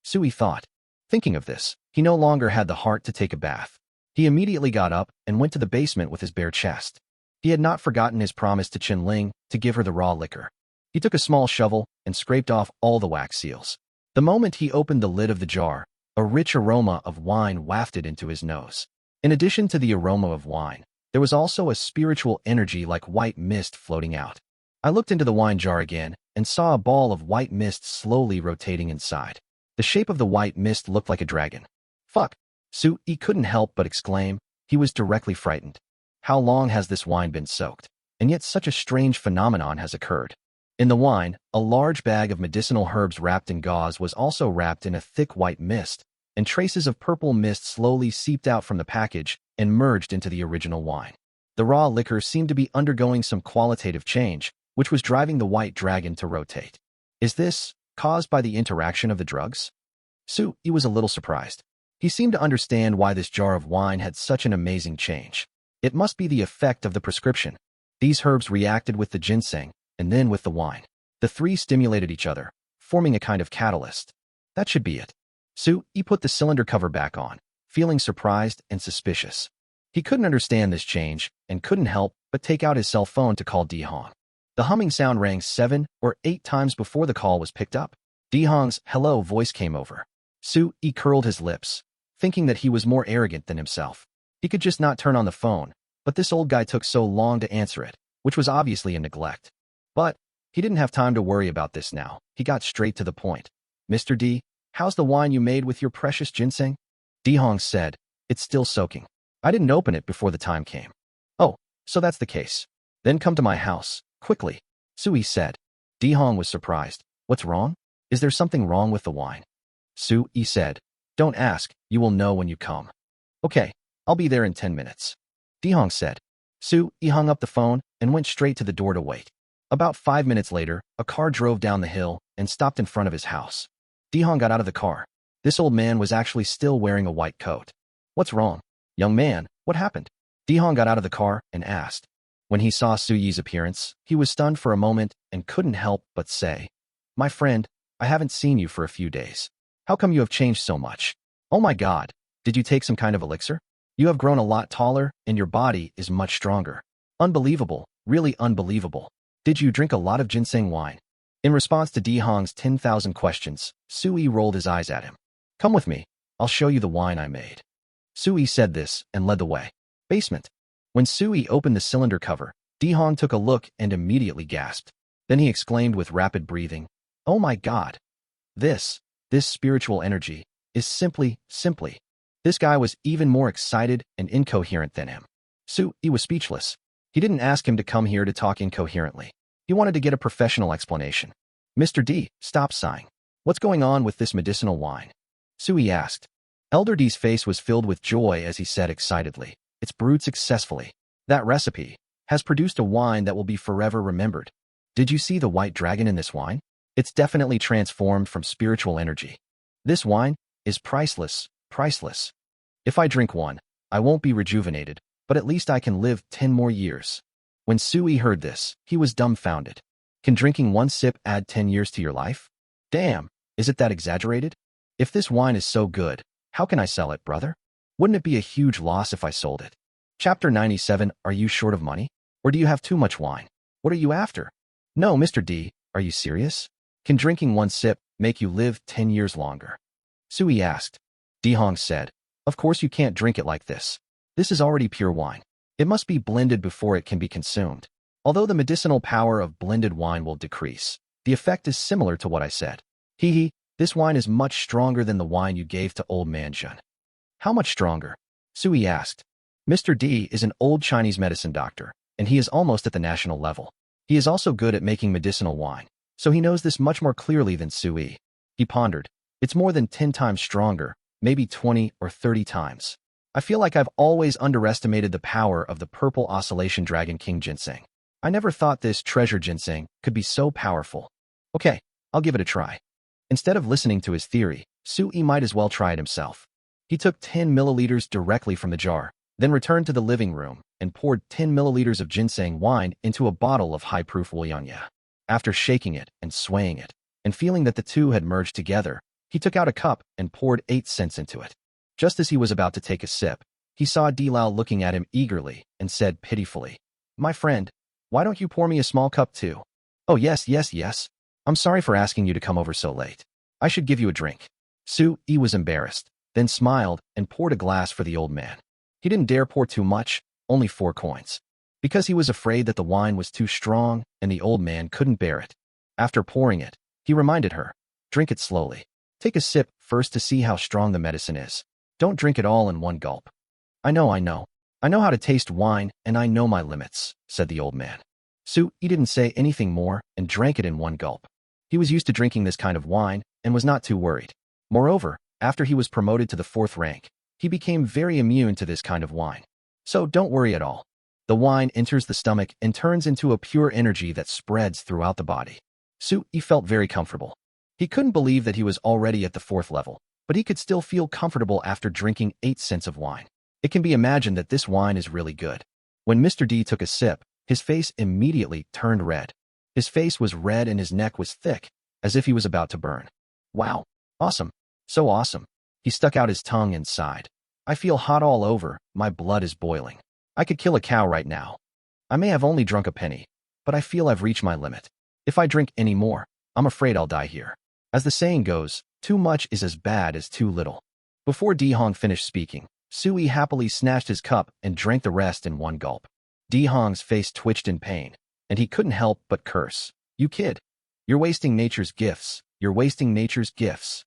Sui thought. Thinking of this, he no longer had the heart to take a bath. He immediately got up and went to the basement with his bare chest. He had not forgotten his promise to Qin Ling to give her the raw liquor. He took a small shovel and scraped off all the wax seals. The moment he opened the lid of the jar, a rich aroma of wine wafted into his nose. In addition to the aroma of wine, there was also a spiritual energy like white mist floating out. I looked into the wine jar again and saw a ball of white mist slowly rotating inside. The shape of the white mist looked like a dragon. Fuck! Sui couldn't help but exclaim. He was directly frightened. How long has this wine been soaked? And yet such a strange phenomenon has occurred. In the wine, a large bag of medicinal herbs wrapped in gauze was also wrapped in a thick white mist, and traces of purple mist slowly seeped out from the package and merged into the original wine. The raw liquor seemed to be undergoing some qualitative change, which was driving the white dragon to rotate. Is this caused by the interaction of the drugs? Sui was a little surprised. He seemed to understand why this jar of wine had such an amazing change. It must be the effect of the prescription. These herbs reacted with the ginseng, and then with the wine. The three stimulated each other, forming a kind of catalyst. That should be it. Sui put the cylinder cover back on, feeling surprised and suspicious. He couldn't understand this change, and couldn't help but take out his cell phone to call Dihong. The humming sound rang 7 or 8 times before the call was picked up. Dihong's hello voice came over. Sui curled his lips, thinking that he was more arrogant than himself. He could just not turn on the phone, but this old guy took so long to answer it, which was obviously a neglect. But he didn't have time to worry about this now. He got straight to the point. "Mr. D, how's the wine you made with your precious ginseng?" Dihong said, "It's still soaking. I didn't open it before the time came." "Oh, so that's the case. Then come to my house, quickly," Sui said. Dihong was surprised. "What's wrong? Is there something wrong with the wine?" Sui said, "Don't ask, you will know when you come." "Okay, I'll be there in 10 minutes. Dihong said. Sui hung up the phone and went straight to the door to wait. About 5 minutes later, a car drove down the hill and stopped in front of his house. Dihong got out of the car. This old man was actually still wearing a white coat. "What's wrong? Young man, what happened?" Dihong got out of the car and asked. When he saw Suyi's appearance, he was stunned for a moment and couldn't help but say, "My friend, I haven't seen you for a few days. How come you have changed so much? Oh my God, did you take some kind of elixir? You have grown a lot taller and your body is much stronger. Unbelievable, really unbelievable. Did you drink a lot of ginseng wine?" In response to Dihong's 10,000 questions, Sui rolled his eyes at him. "Come with me, I'll show you the wine I made." Sui said this and led the way. Basement. When Sui opened the cylinder cover, Dihong took a look and immediately gasped. Then he exclaimed with rapid breathing, "Oh my God! This spiritual energy is simply. This guy was even more excited and incoherent than him." Sui was speechless. He didn't ask him to come here to talk incoherently. He wanted to get a professional explanation. "Mr. D, stop sighing. What's going on with this medicinal wine? Sui asked. Elder D's face was filled with joy as he said excitedly, it's brewed successfully. That recipe has produced a wine that will be forever remembered. Did you see the white dragon in this wine? It's definitely transformed from spiritual energy. This wine is priceless, priceless. If I drink one, I won't be rejuvenated, but at least I can live 10 more years. When Sui heard this, he was dumbfounded. Can drinking one sip add 10 years to your life? Damn, is it that exaggerated? If this wine is so good, how can I sell it, brother? Wouldn't it be a huge loss if I sold it? Chapter 97. Are you short of money? Or do you have too much wine? What are you after? No, Mr. D, are you serious? Can drinking one sip make you live 10 years longer? Sui asked. Dihong said, of course you can't drink it like this. This is already pure wine. It must be blended before it can be consumed. Although the medicinal power of blended wine will decrease, the effect is similar to what I said. Hee, this wine is much stronger than the wine you gave to old man Jun. How much stronger? Sui asked. Mr. D is an old Chinese medicine doctor, and he is almost at the national level. He is also good at making medicinal wine, so he knows this much more clearly than Sui. He pondered. It's more than 10 times stronger, maybe 20 or 30 times. I feel like I've always underestimated the power of the purple oscillation dragon king ginseng. I never thought this treasure ginseng could be so powerful. Okay, I'll give it a try. Instead of listening to his theory, Sui might as well try it himself. He took 10 milliliters directly from the jar, then returned to the living room and poured 10 milliliters of ginseng wine into a bottle of high-proof Wulianya. After shaking it and swaying it, and feeling that the two had merged together, he took out a cup and poured 8 cents into it. Just as he was about to take a sip, he saw Dilao looking at him eagerly and said pitifully, my friend, why don't you pour me a small cup too? Oh yes. I'm sorry for asking you to come over so late. I should give you a drink. Sui was embarrassed, then smiled and poured a glass for the old man. He didn't dare pour too much, only 4 coins, because he was afraid that the wine was too strong and the old man couldn't bear it. After pouring it, he reminded her, drink it slowly. Take a sip first to see how strong the medicine is. Don't drink it all in one gulp. I know how to taste wine and I know my limits, said the old man. Sui didn't say anything more and drank it in one gulp. He was used to drinking this kind of wine and was not too worried. Moreover, after he was promoted to the 4th rank, he became very immune to this kind of wine. So don't worry at all. The wine enters the stomach and turns into a pure energy that spreads throughout the body. Sui felt very comfortable. He couldn't believe that he was already at the 4th level, but he could still feel comfortable after drinking 8 cents of wine. It can be imagined that this wine is really good. When Mr. D took a sip, his face immediately turned red. His face was red and his neck was thick, as if he was about to burn. Wow, awesome, so awesome. He stuck out his tongue and sighed. I feel hot all over, my blood is boiling. I could kill a cow right now. I may have only drunk a penny, but I feel I've reached my limit. If I drink any more, I'm afraid I'll die here. As the saying goes, too much is as bad as too little. Before Dihong finished speaking, Sui happily snatched his cup and drank the rest in one gulp. Dihong's face twitched in pain, and he couldn't help but curse. You kid. You're wasting nature's gifts. You're wasting nature's gifts.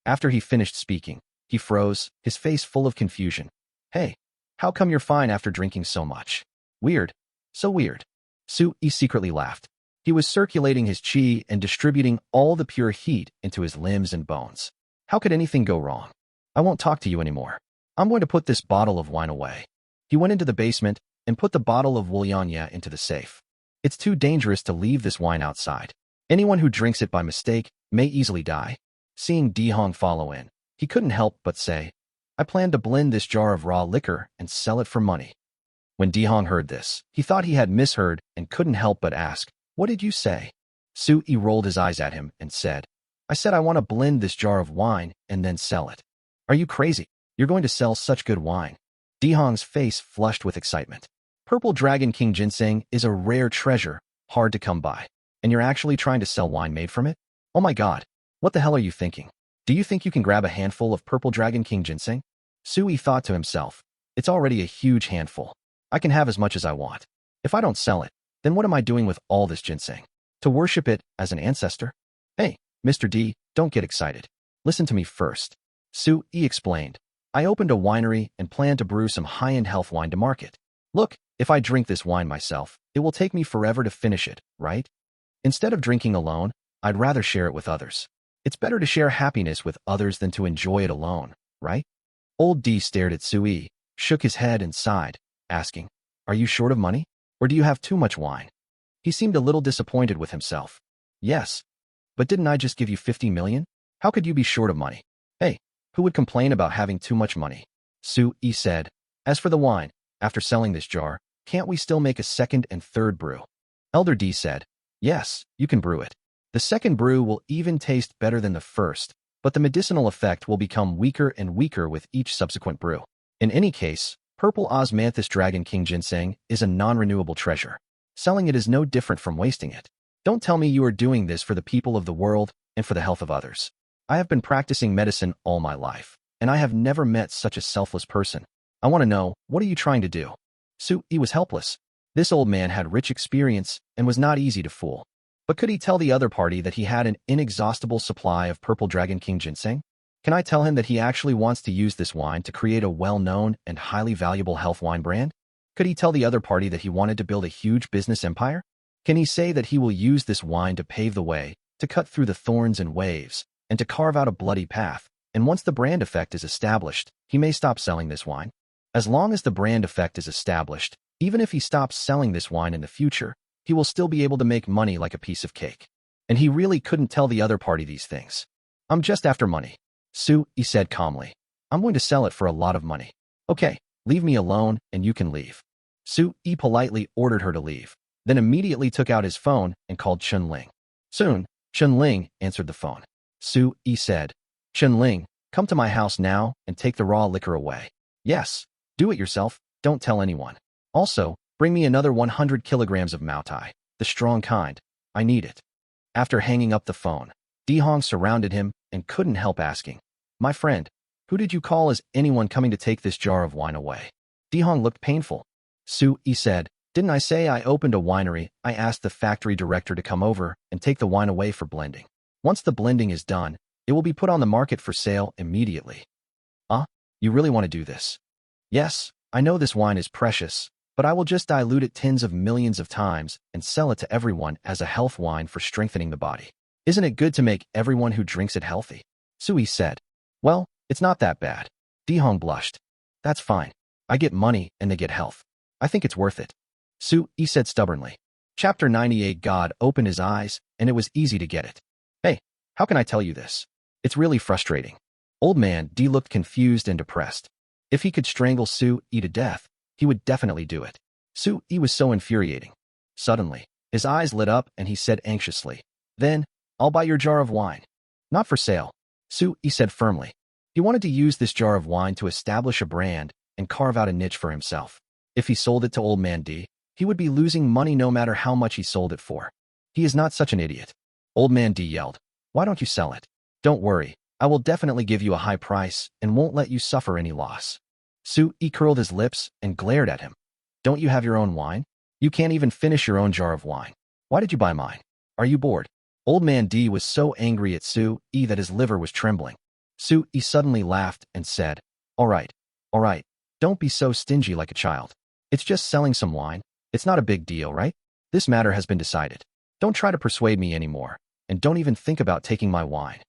After he finished speaking, he froze, his face full of confusion. Hey, how come you're fine after drinking so much? Weird. So weird. Sui secretly laughed. He was circulating his qi and distributing all the pure heat into his limbs and bones. How could anything go wrong? I won't talk to you anymore. I'm going to put this bottle of wine away. He went into the basement and put the bottle of Wulianya into the safe. It's too dangerous to leave this wine outside. Anyone who drinks it by mistake may easily die. Seeing Dihong follow in, he couldn't help but say, I plan to blend this jar of raw liquor and sell it for money. When Dihong heard this, he thought he had misheard and couldn't help but ask, what did you say? Sui rolled his eyes at him and said, I said I want to blend this jar of wine and then sell it. Are you crazy? You're going to sell such good wine. Dihong's face flushed with excitement. Purple Dragon King ginseng is a rare treasure, hard to come by. And you're actually trying to sell wine made from it? Oh my god, what the hell are you thinking? Do you think you can grab a handful of Purple Dragon King ginseng? Sui thought to himself, it's already a huge handful. I can have as much as I want. If I don't sell it, then what am I doing with all this ginseng? To worship it as an ancestor? Hey, Mr. D, don't get excited. Listen to me first. Sui explained. I opened a winery and plan to brew some high-end health wine to market. Look, if I drink this wine myself, it will take me forever to finish it, right? Instead of drinking alone, I'd rather share it with others. It's better to share happiness with others than to enjoy it alone, right? Old D stared at Sui, shook his head and sighed, asking, "Are you short of money? Or do you have too much wine?" He seemed a little disappointed with himself. "Yes. But didn't I just give you 50 million? How could you be short of money? Hey, who would complain about having too much money?" Sui said, "As for the wine, after selling this jar, can't we still make a second and third brew?" Elder D said, "Yes, you can brew it. The second brew will even taste better than the first, but the medicinal effect will become weaker and weaker with each subsequent brew. In any case, purple osmanthus dragon king ginseng is a non-renewable treasure. Selling it is no different from wasting it. Don't tell me you are doing this for the people of the world and for the health of others. I have been practicing medicine all my life, and I have never met such a selfless person. I want to know, what are you trying to do?" Sui was helpless. This old man had rich experience and was not easy to fool. But could he tell the other party that he had an inexhaustible supply of purple dragon king ginseng? Can I tell him that he actually wants to use this wine to create a well-known and highly valuable health wine brand? Could he tell the other party that he wanted to build a huge business empire? Can he say that he will use this wine to pave the way, to cut through the thorns and waves, and to carve out a bloody path, and once the brand effect is established, he may stop selling this wine? As long as the brand effect is established, even if he stops selling this wine in the future, he will still be able to make money like a piece of cake. And he really couldn't tell the other party these things. "I'm just after money," Sui said calmly. "I'm going to sell it for a lot of money. Okay, leave me alone and you can leave." Sui politely ordered her to leave, then immediately took out his phone and called Chun-Ling. Soon, Chun-Ling answered the phone. Sui said, "Chun-Ling, come to my house now and take the raw liquor away." "Yes, do it yourself, don't tell anyone. Also, bring me another 100 kilograms of Maotai, the strong kind. I need it." After hanging up the phone, Dihong surrounded him and couldn't help asking, "My friend, who did you call? Is anyone coming to take this jar of wine away?" Dihong looked painful. Sui said, "Didn't I say I opened a winery? I asked the factory director to come over and take the wine away for blending. Once the blending is done, it will be put on the market for sale immediately." You really want to do this?" "Yes, I know this wine is precious, but I will just dilute it tens of millions of times and sell it to everyone as a health wine for strengthening the body. Isn't it good to make everyone who drinks it healthy?" Sui said. "Well, it's not that bad." Dihong blushed. "That's fine. I get money and they get health. I think it's worth it." Sui said stubbornly. Chapter 98. God opened his eyes, and it was easy to get it. "Hey, how can I tell you this? It's really frustrating." Old man D looked confused and depressed. If he could strangle Sui to death, he would definitely do it. Sui was so infuriating. Suddenly, his eyes lit up and he said anxiously, "Then, I'll buy your jar of wine." "Not for sale," Sui said firmly. He wanted to use this jar of wine to establish a brand and carve out a niche for himself. If he sold it to Old Man D, he would be losing money no matter how much he sold it for. He is not such an idiot. Old Man D yelled, "Why don't you sell it? Don't worry, I will definitely give you a high price and won't let you suffer any loss." Sui curled his lips and glared at him. "Don't you have your own wine? You can't even finish your own jar of wine. Why did you buy mine? Are you bored?" Old Man D was so angry at Sui that his liver was trembling. Sui suddenly laughed and said, all right, don't be so stingy like a child. It's just selling some wine. It's not a big deal, right? This matter has been decided. Don't try to persuade me anymore, and don't even think about taking my wine."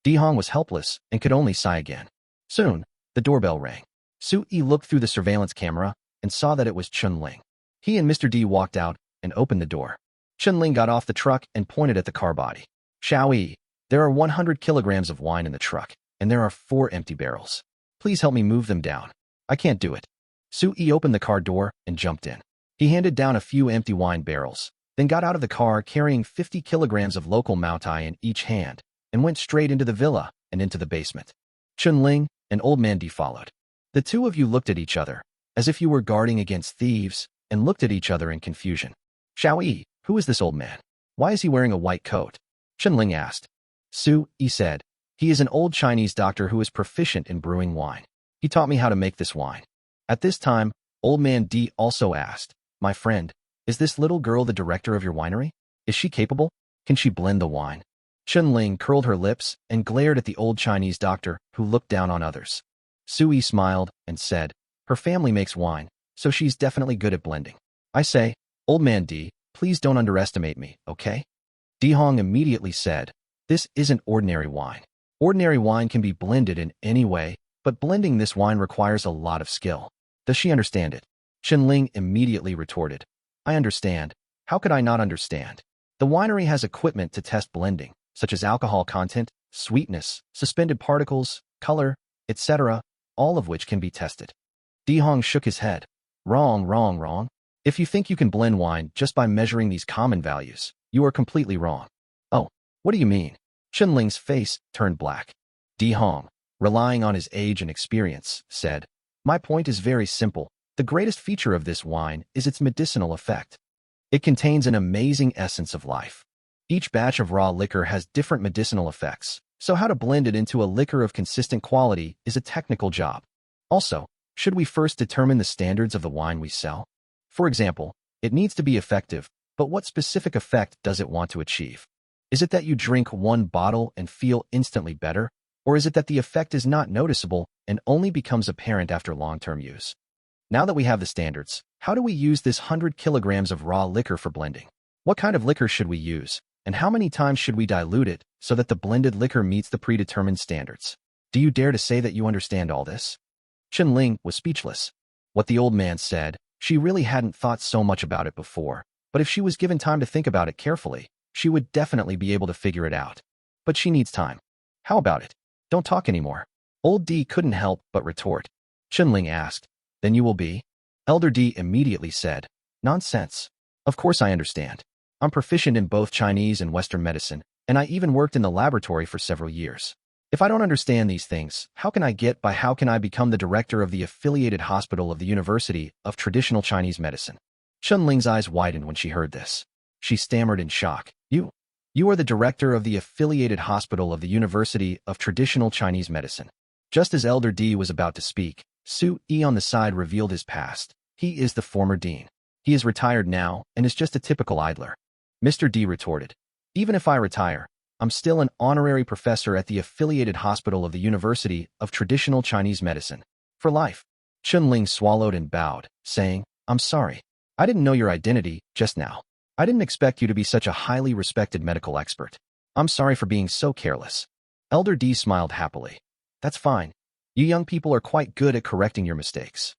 Dihong was helpless and could only sigh again. Soon, the doorbell rang. Sui looked through the surveillance camera and saw that it was Chun-Ling. He and Mr. D walked out and opened the door. Chun-Ling got off the truck and pointed at the car body. "Xiao, there are 100 kilograms of wine in the truck, and there are 4 empty barrels. Please help me move them down. I can't do it." Sui opened the car door and jumped in. He handed down a few empty wine barrels, then got out of the car carrying 50 kilograms of local Maotai in each hand, and went straight into the villa and into the basement. Chun-Ling and Old Man D followed. The two of you looked at each other, as if you were guarding against thieves, and looked at each other in confusion. "Xiao, who is this old man? Why is he wearing a white coat?" Chun-Ling asked. Sui said, "He is an old Chinese doctor who is proficient in brewing wine. He taught me how to make this wine." At this time, Old Man D also asked, "My friend, is this little girl the director of your winery? Is she capable? Can she blend the wine?" Chun-Ling curled her lips and glared at the old Chinese doctor who looked down on others. Sui smiled and said, "Her family makes wine, so she's definitely good at blending. I say, Old Man D, please don't underestimate me, okay?" Dihong immediately said, This isn't ordinary wine. Ordinary wine can be blended in any way, but blending this wine requires a lot of skill. Does she understand it? Chen immediately retorted. I understand. How could I not understand? The winery has equipment to test blending, such as alcohol content, sweetness, suspended particles, color, etc., all of which can be tested. Dihong shook his head. Wrong, wrong, wrong. If you think you can blend wine just by measuring these common values, you are completely wrong. Oh, what do you mean? Chen face turned black. Dihong, relying on his age and experience, said, My point is very simple. The greatest feature of this wine is its medicinal effect. It contains an amazing essence of life. Each batch of raw liquor has different medicinal effects, so how to blend it into a liquor of consistent quality is a technical job. Also, should we first determine the standards of the wine we sell? For example, it needs to be effective, but what specific effect does it want to achieve? Is it that you drink one bottle and feel instantly better, or is it that the effect is not noticeable and only becomes apparent after long-term use? Now that we have the standards, how do we use this 100 kilograms of raw liquor for blending? What kind of liquor should we use, and how many times should we dilute it so that the blended liquor meets the predetermined standards? Do you dare to say that you understand all this? Chen was speechless. What the old man said, she really hadn't thought so much about it before, but if she was given time to think about it carefully, she would definitely be able to figure it out. But she needs time. How about it? Don't talk anymore. Old D couldn't help but retort. Chen asked, Then you will be? Elder D immediately said, Nonsense. Of course I understand. I'm proficient in both Chinese and Western medicine, and I even worked in the laboratory for several years. If I don't understand these things, how can I become the director of the affiliated hospital of the University of Traditional Chinese Medicine? Chen eyes widened when she heard this. She stammered in shock. You are the director of the affiliated hospital of the University of Traditional Chinese Medicine. Just as Elder D was about to speak, Su Yi on the side revealed his past. He is the former dean. He is retired now and is just a typical idler. Mr. D retorted, Even if I retire, I'm still an honorary professor at the affiliated hospital of the University of Traditional Chinese Medicine. For life. Chen swallowed and bowed, saying, I'm sorry. I didn't know your identity just now. I didn't expect you to be such a highly respected medical expert. I'm sorry for being so careless. Elder D smiled happily. That's fine. You young people are quite good at correcting your mistakes.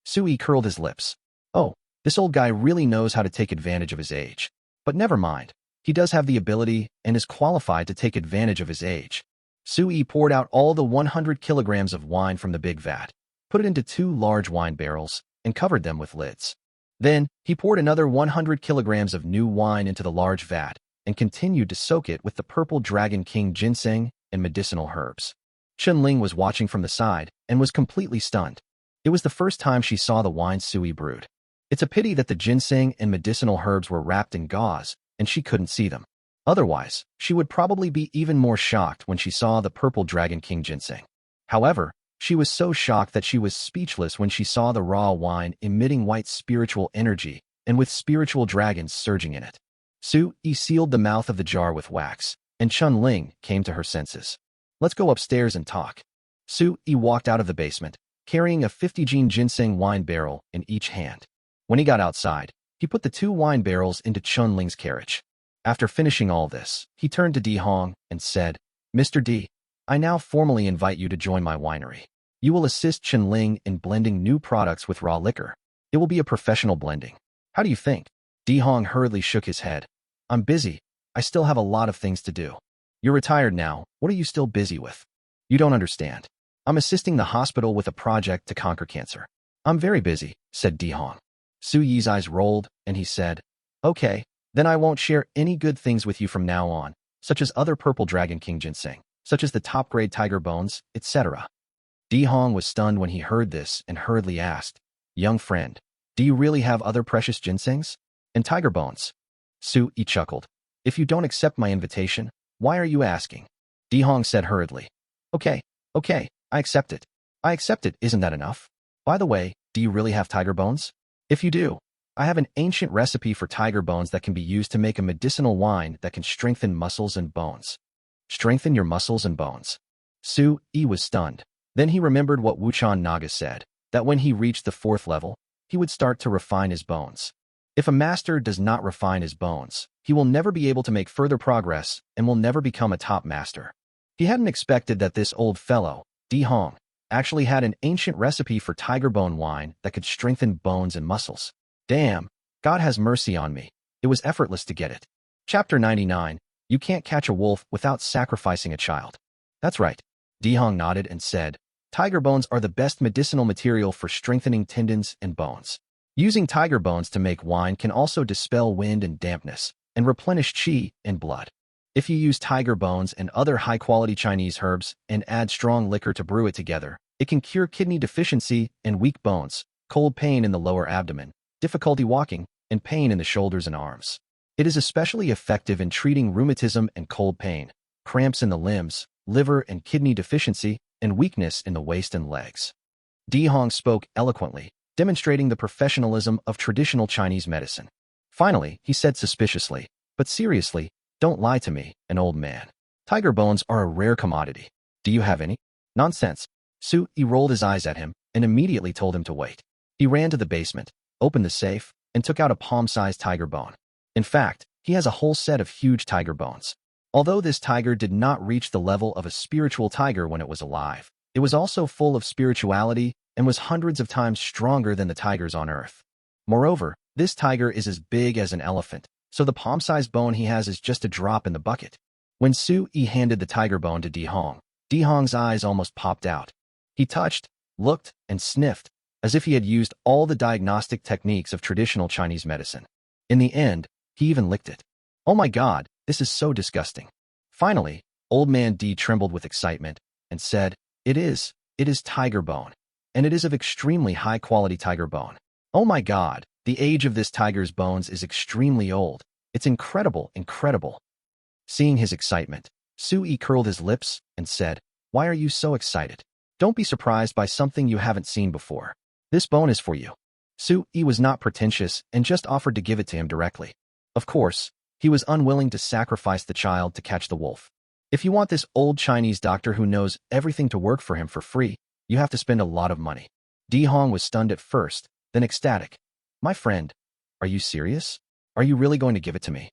Sui curled his lips. Oh, this old guy really knows how to take advantage of his age. But never mind. He does have the ability and is qualified to take advantage of his age. Sui poured out all the 100 kilograms of wine from the big vat, put it into 2 large wine barrels, and covered them with lids. Then, he poured another 100 kilograms of new wine into the large vat and continued to soak it with the purple Dragon King ginseng and medicinal herbs. Chen was watching from the side and was completely stunned. It was the first time she saw the wine Sui brewed. It's a pity that the ginseng and medicinal herbs were wrapped in gauze and she couldn't see them. Otherwise, she would probably be even more shocked when she saw the purple Dragon King ginseng. However, she was so shocked that she was speechless when she saw the raw wine emitting white spiritual energy and with spiritual dragons surging in it. Su Yi sealed the mouth of the jar with wax, and Chen came to her senses. Let's go upstairs and talk. Su Yi walked out of the basement, carrying a 50-gene ginseng wine barrel in each hand. When he got outside, he put the 2 wine barrels into Chen carriage. After finishing all this, he turned to Di Hong and said, Mr. D, I now formally invite you to join my winery. You will assist Chen in blending new products with raw liquor. It will be a professional blending. How do you think? Di Hong hurriedly shook his head. I'm busy. I still have a lot of things to do. You're retired now. What are you still busy with? You don't understand. I'm assisting the hospital with a project to conquer cancer. I'm very busy, said Di Hong. Su Yi's eyes rolled, and he said, Okay, then I won't share any good things with you from now on, such as other purple Dragon King ginseng, such as the top-grade tiger bones, etc. Di Hong was stunned when he heard this and hurriedly asked, Young friend, do you really have other precious ginsengs? And tiger bones? Su Yi chuckled. If you don't accept my invitation, why are you asking? Di Hong said hurriedly. Okay, I accept it. I accept it, isn't that enough? By the way, do you really have tiger bones? If you do, I have an ancient recipe for tiger bones that can be used to make a medicinal wine that can strengthen muscles and bones. Strengthen your muscles and bones. Su Yi was stunned. Then he remembered what Wuchan Naga said, that when he reached the 4th level, he would start to refine his bones. If a master does not refine his bones, he will never be able to make further progress and will never become a top master. He hadn't expected that this old fellow, Di Hong, actually had an ancient recipe for tiger bone wine that could strengthen bones and muscles. Damn, God has mercy on me. It was effortless to get it. Chapter 99, You Can't Catch a Wolf Without Sacrificing a Child. That's right. Di Hong nodded and said, tiger bones are the best medicinal material for strengthening tendons and bones. Using tiger bones to make wine can also dispel wind and dampness, and replenish qi and blood. If you use tiger bones and other high-quality Chinese herbs and add strong liquor to brew it together, it can cure kidney deficiency and weak bones, cold pain in the lower abdomen, difficulty walking, and pain in the shoulders and arms. It is especially effective in treating rheumatism and cold pain, cramps in the limbs, liver and kidney deficiency, and weakness in the waist and legs. Di Hong spoke eloquently, demonstrating the professionalism of traditional Chinese medicine. Finally, he said suspiciously, but seriously, don't lie to me, an old man. Tiger bones are a rare commodity. Do you have any? Nonsense. He rolled his eyes at him and immediately told him to wait. He ran to the basement, opened the safe, and took out a palm-sized tiger bone. In fact, he has a whole set of huge tiger bones. Although this tiger did not reach the level of a spiritual tiger when it was alive, it was also full of spirituality and was hundreds of times stronger than the tigers on Earth. Moreover, this tiger is as big as an elephant, so the palm-sized bone he has is just a drop in the bucket. When Yi handed the tiger bone to Di Hong's eyes almost popped out. He touched, looked, and sniffed, as if he had used all the diagnostic techniques of traditional Chinese medicine. In the end, he even licked it. Oh my God, this is so disgusting. Finally, old man D trembled with excitement and said, It is tiger bone. And it is of extremely high-quality tiger bone. Oh my God, the age of this tiger's bones is extremely old. It's incredible, incredible. Seeing his excitement, Yi curled his lips and said, Why are you so excited? Don't be surprised by something you haven't seen before. This bone is for you. Yi was not pretentious and just offered to give it to him directly. Of course, he was unwilling to sacrifice the child to catch the wolf. If you want this old Chinese doctor who knows everything to work for him for free, you have to spend a lot of money. Di Hong was stunned at first, then ecstatic. My friend, are you serious? Are you really going to give it to me?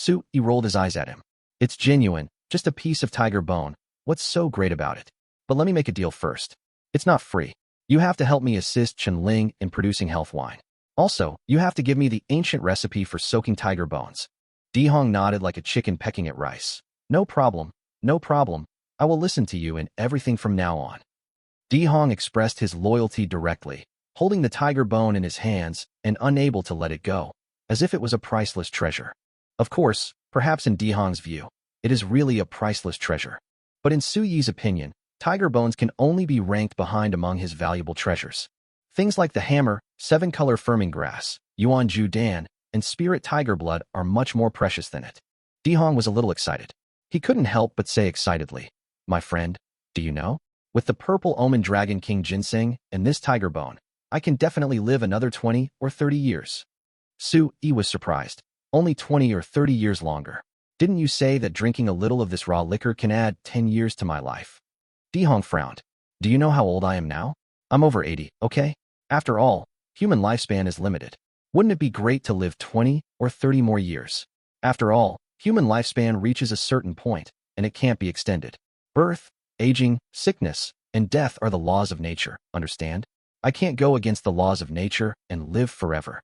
Yi rolled his eyes at him. It's genuine, just a piece of tiger bone. What's so great about it? But let me make a deal first. It's not free. You have to help me assist Chen Ling in producing health wine. Also, you have to give me the ancient recipe for soaking tiger bones. Di Hong nodded like a chicken pecking at rice. No problem, no problem. I will listen to you in everything from now on. Di Hong expressed his loyalty directly, holding the tiger bone in his hands and unable to let it go, as if it was a priceless treasure. Of course, perhaps in Di Hong's view, it is really a priceless treasure. But in Yi's opinion, tiger bones can only be ranked behind among his valuable treasures. Things like the hammer, 7-color firming grass, yuan ju dan, and spirit tiger blood are much more precious than it. Di Hong was a little excited. He couldn't help but say excitedly, My friend, do you know? With the purple omen dragon king ginseng and this tiger bone, I can definitely live another 20 or 30 years. Yi was surprised. Only 20 or 30 years longer. Didn't you say that drinking a little of this raw liquor can add 10 years to my life? Di Hong frowned. Do you know how old I am now? I'm over 80, okay? After all, human lifespan is limited. Wouldn't it be great to live 20 or 30 more years? After all, human lifespan reaches a certain point, and it can't be extended. Birth, aging, sickness, and death are the laws of nature, understand? I can't go against the laws of nature and live forever.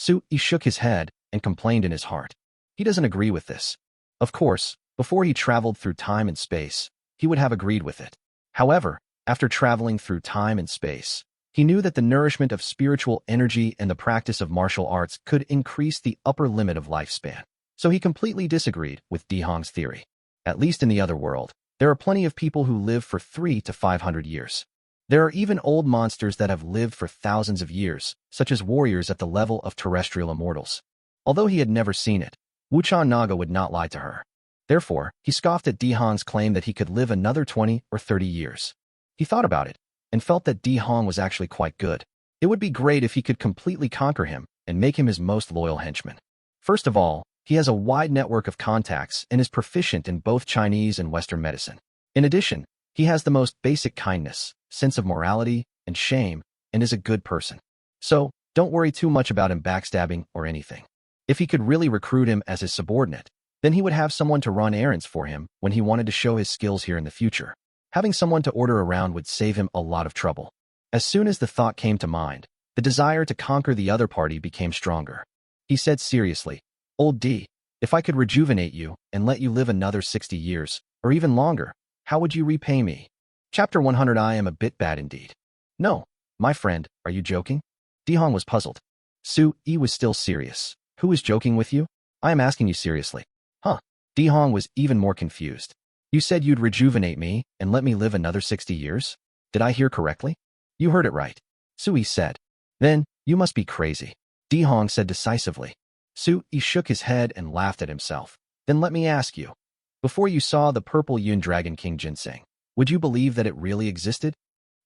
Yi shook his head and complained in his heart. He doesn't agree with this. Of course, before he traveled through time and space, he would have agreed with it. However, after traveling through time and space, he knew that the nourishment of spiritual energy and the practice of martial arts could increase the upper limit of lifespan. So he completely disagreed with Di Hong's theory. At least in the other world, there are plenty of people who live for 300 to 500 years. There are even old monsters that have lived for thousands of years, such as warriors at the level of terrestrial immortals. Although he had never seen it, Wuchan Naga would not lie to her. Therefore, he scoffed at Di Hong's claim that he could live another 20 or 30 years. He thought about it, and felt that Di Hong was actually quite good. It would be great if he could completely conquer him and make him his most loyal henchman. First of all, he has a wide network of contacts and is proficient in both Chinese and Western medicine. In addition, he has the most basic kindness, sense of morality, and shame, and is a good person. So, Don't worry too much about him backstabbing or anything. If he could really recruit him as his subordinate, then he would have someone to run errands for him when he wanted to show his skills here in the future. Having someone to order around would save him a lot of trouble. As soon as the thought came to mind, the desire to conquer the other party became stronger. He said seriously, "Old D, if I could rejuvenate you and let you live another 60 years, or even longer, how would you repay me?" Chapter 100. I am a bit bad indeed. No, my friend, are you joking? Dihong was puzzled. Su-yi was still serious. Who is joking with you? I am asking you seriously. Huh. Dihong was even more confused. You said you'd rejuvenate me and let me live another 60 years? Did I hear correctly? You heard it right. Su-yi said. Then, you must be crazy. Dihong said decisively. Su-yi shook his head and laughed at himself. Then let me ask you. Before you saw the purple Yun Dragon King ginseng, would you believe that it really existed?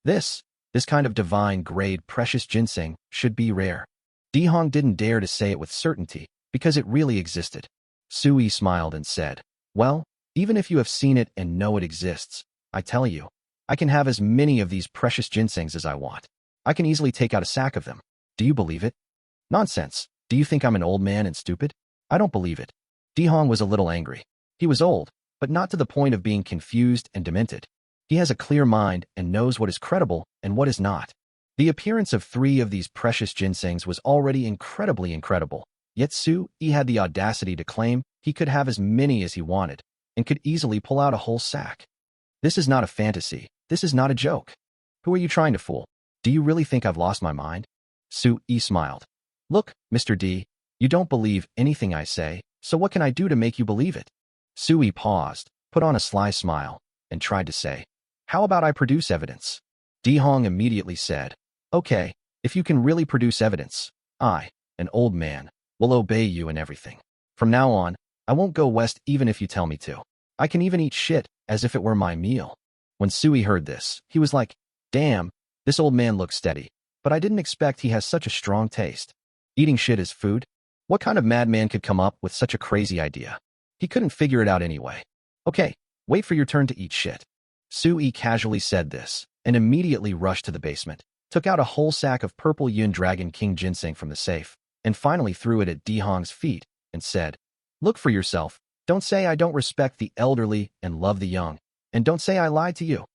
This kind of divine grade precious ginseng should be rare. Dihong didn't dare to say it with certainty because it really existed. Su-yi smiled and said, "Well, even if you have seen it and know it exists, I tell you, I can have as many of these precious ginsengs as I want. I can easily take out a sack of them. Do you believe it?" Nonsense. Do you think I'm an old man and stupid? I don't believe it. Dihong was a little angry. He was old, but not to the point of being confused and demented. He has a clear mind and knows what is credible and what is not. The appearance of 3 of these precious ginsengs was already incredibly incredible, yet Su-yi had the audacity to claim he could have as many as he wanted and could easily pull out a whole sack. This is not a fantasy. This is not a joke. Who are you trying to fool? Do you really think I've lost my mind? Su-yi smiled. Look, Mr. D, you don't believe anything I say, so what can I do to make you believe it? Su-yi paused, put on a sly smile, and tried to say, "How about I produce evidence?" Dihong immediately said, "Okay, if you can really produce evidence, I, an old man, will obey you in everything. From now on, I won't go west even if you tell me to. I can even eat shit as if it were my meal." When Su-yi heard this, he was like, "Damn, this old man looks steady, but I didn't expect he has such a strong taste. Eating shit as food? What kind of madman could come up with such a crazy idea?" He couldn't figure it out anyway. "Okay, wait for your turn to eat shit." Su-yi casually said this, and immediately rushed to the basement, took out a whole sack of purple Yun Dragon King ginseng from the safe, and finally threw it at Dihong's feet, and said, "Look for yourself. Don't say I don't respect the elderly and love the young, and don't say I lied to you."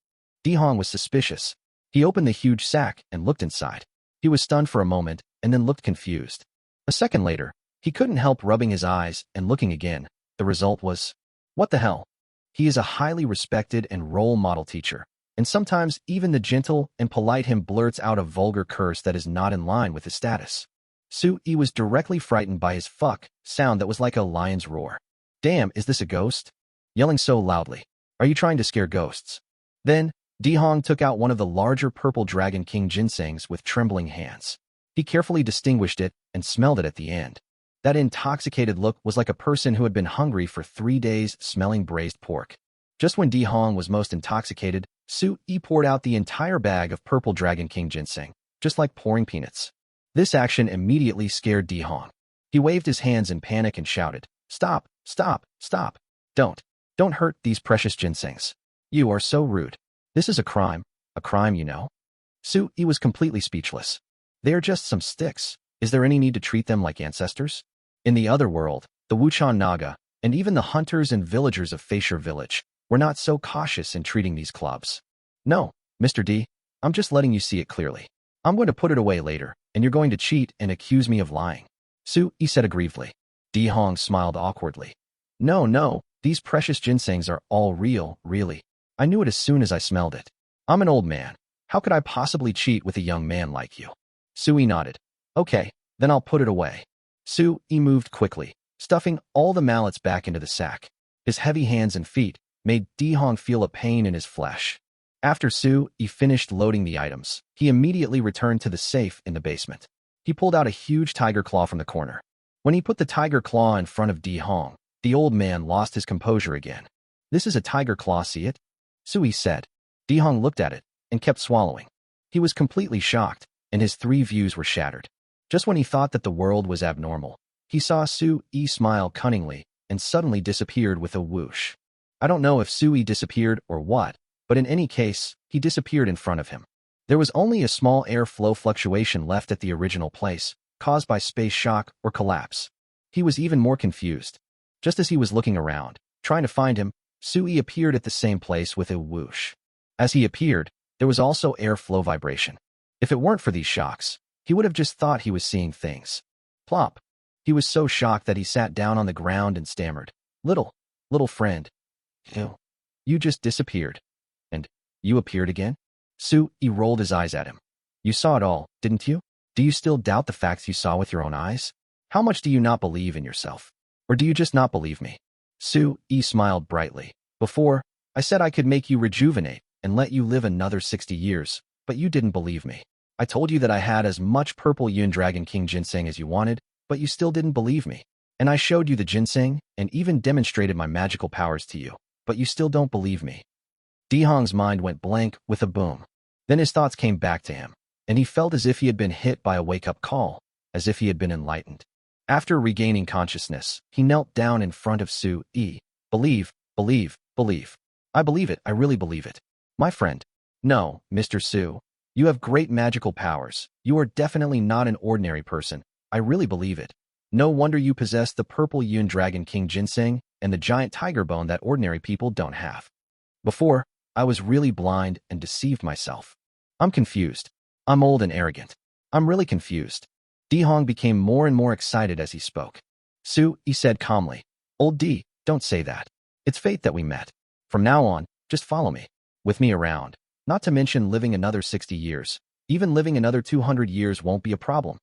Dihong was suspicious. He opened the huge sack and looked inside. He was stunned for a moment, and then looked confused. A second later, he couldn't help rubbing his eyes and looking again. The result was, what the hell? He is a highly respected and role model teacher, and sometimes even the gentle and polite him blurts out a vulgar curse that is not in line with his status. Su-yi was directly frightened by his fuck sound that was like a lion's roar. Damn, is this a ghost? Yelling so loudly. Are you trying to scare ghosts? Then, Dihong took out one of the larger purple Dragon King ginsengs with trembling hands. He carefully distinguished it and smelled it at the end. That intoxicated look was like a person who had been hungry for 3 days smelling braised pork. Just when Dihong was most intoxicated, Su-yi poured out the entire bag of purple Dragon King ginseng, just like pouring peanuts. This action immediately scared Dihong. He waved his hands in panic and shouted, "Stop, stop, stop. Don't hurt these precious ginsengs. You are so rude. This is a crime, you know." Su-yi was completely speechless. They are just some sticks. Is there any need to treat them like ancestors? In the other world, the Wuchan Naga, and even the hunters and villagers of Feisher Village, were not so cautious in treating these clubs. No, Mr. D, I'm just letting you see it clearly. I'm going to put it away later, and you're going to cheat and accuse me of lying. Su-yi said aggrievedly. Dihong smiled awkwardly. No, these precious ginsengs are all real, really. I knew it as soon as I smelled it. I'm an old man. How could I possibly cheat with a young man like you? Su-yi nodded. Okay, then I'll put it away. Su-yi moved quickly, stuffing all the mallets back into the sack. His heavy hands and feet made Dihong feel a pain in his flesh. After Su-yi finished loading the items, he immediately returned to the safe in the basement. He pulled out a huge tiger claw from the corner. When he put the tiger claw in front of Dihong, the old man lost his composure again. "This is a tiger claw, see it?" Su-yi said. Dihong looked at it and kept swallowing. He was completely shocked, and his 3 views were shattered. Just when he thought that the world was abnormal, he saw Su-yi smile cunningly and suddenly disappeared with a whoosh. I don't know if Su-yi disappeared or what, but in any case, he disappeared in front of him. There was only a small airflow fluctuation left at the original place, caused by space shock or collapse. He was even more confused. Just as he was looking around, trying to find him, Sui appeared at the same place with a whoosh. As he appeared, there was also airflow vibration. If it weren't for these shocks, he would have just thought he was seeing things. Plop. He was so shocked that he sat down on the ground and stammered. Little friend. You just disappeared. And you appeared again? Sui rolled his eyes at him. You saw it all, didn't you? Do you still doubt the facts you saw with your own eyes? How much do you not believe in yourself? Or do you just not believe me? Sui smiled brightly. Before, I said I could make you rejuvenate and let you live another 60 years, but you didn't believe me. I told you that I had as much purple Yun Dragon King ginseng as you wanted, but you still didn't believe me. And I showed you the ginseng and even demonstrated my magical powers to you, but you still don't believe me. Dihong's mind went blank with a boom. Then his thoughts came back to him, and he felt as if he had been hit by a wake-up call, as if he had been enlightened. After regaining consciousness, he knelt down in front of Sui. Believe. I believe it, I really believe it. My friend. No, Mr. Sui. You have great magical powers. You are definitely not an ordinary person. I really believe it. No wonder you possess the purple Yun Dragon King ginseng and the giant tiger bone that ordinary people don't have. Before, I was really blind and deceived myself. I'm confused. I'm old and arrogant. I'm really confused. Dihong became more and more excited as he spoke. Sui said calmly, Old D, don't say that. It's fate that we met. From now on, just follow me. With me around. Not to mention living another 60 years. Even living another 200 years won't be a problem.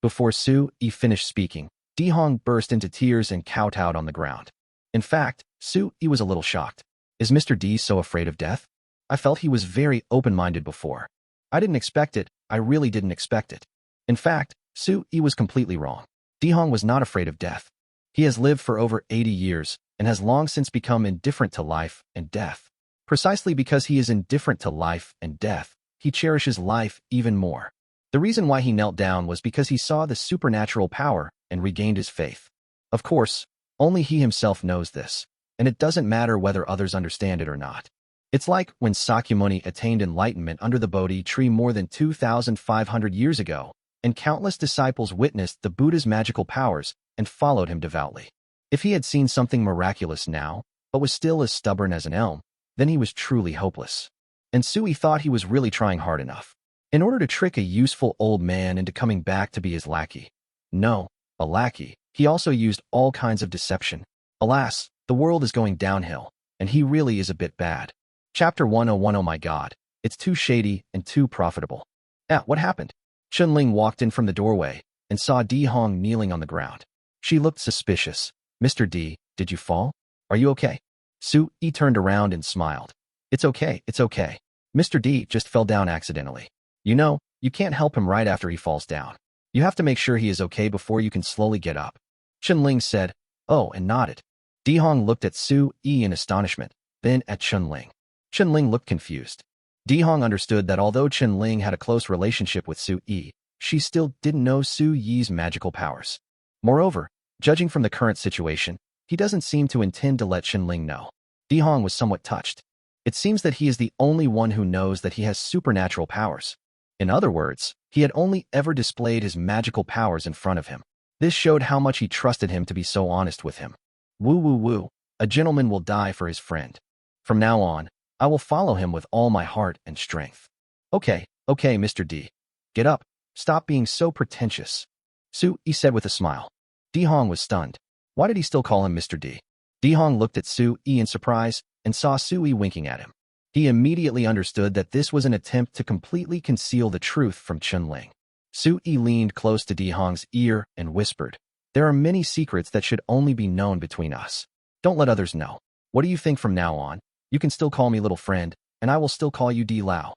Before Sui finished speaking, Dihong burst into tears and kowtowed on the ground. In fact, Sui was a little shocked. Is Mr. D so afraid of death? I felt he was very open-minded before. I didn't expect it. I really didn't expect it. In fact, Sui was completely wrong. Dihong was not afraid of death. He has lived for over 80 years and has long since become indifferent to life and death. Precisely because he is indifferent to life and death, he cherishes life even more. The reason why he knelt down was because he saw the supernatural power and regained his faith. Of course, only he himself knows this, and it doesn't matter whether others understand it or not. It's like when Sakyamuni attained enlightenment under the Bodhi tree more than 2,500 years ago, and countless disciples witnessed the Buddha's magical powers and followed him devoutly. If he had seen something miraculous now, but was still as stubborn as an elm, then he was truly hopeless. And Sui thought he was really trying hard enough. In order to trick a useful old man into coming back to be his lackey. No, a lackey. He also used all kinds of deception. Alas, the world is going downhill, and he really is a bit bad. Chapter 101. Oh my god, it's too shady and too profitable. What happened? Chunling walked in from the doorway and saw Dihong kneeling on the ground. She looked suspicious. Mr. D, did you fall? Are you okay? Sui turned around and smiled. It's okay. Mr. D just fell down accidentally. You know, you can't help him right after he falls down. You have to make sure he is okay before you can slowly get up. Chunling said, oh, and nodded. Dihong looked at Sui in astonishment, then at Chunling. Chunling looked confused. Dihong understood that although Chunling had a close relationship with Sui, she still didn't know Sui's magical powers. Moreover, judging from the current situation, he doesn't seem to intend to let Chunling know. Dihong was somewhat touched. It seems that he is the only one who knows that he has supernatural powers. In other words, he had only ever displayed his magical powers in front of him. This showed how much he trusted him to be so honest with him. Woo, a gentleman will die for his friend. From now on, I will follow him with all my heart and strength. Okay, Mr. D. Get up. Stop being so pretentious. Sui said with a smile. Dihong was stunned. Why did he still call him Mr. D? Dihong looked at Sui in surprise and saw Sui winking at him. He immediately understood that this was an attempt to completely conceal the truth from Chunling. Sui leaned close to Dihong's ear and whispered, there are many secrets that should only be known between us. Don't let others know. What do you think from now on? You can still call me little friend, and I will still call you D Lao.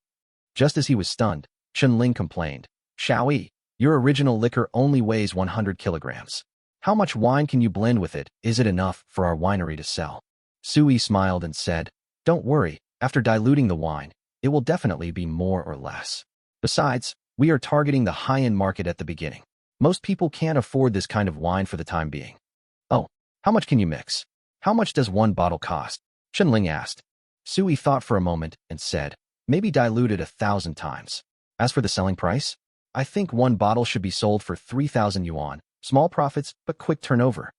Just as he was stunned, Chunling complained, Xiaoyi, your original liquor only weighs 100 kilograms. How much wine can you blend with it? Is it enough for our winery to sell? Sui smiled and said, don't worry, after diluting the wine, it will definitely be more or less. Besides, we are targeting the high-end market at the beginning. Most people can't afford this kind of wine for the time being. Oh, how much can you mix? How much does one bottle cost? Chunling asked. Sui thought for a moment and said, maybe diluted 1,000 times. As for the selling price, I think one bottle should be sold for 3,000 yuan. Small profits, but quick turnover.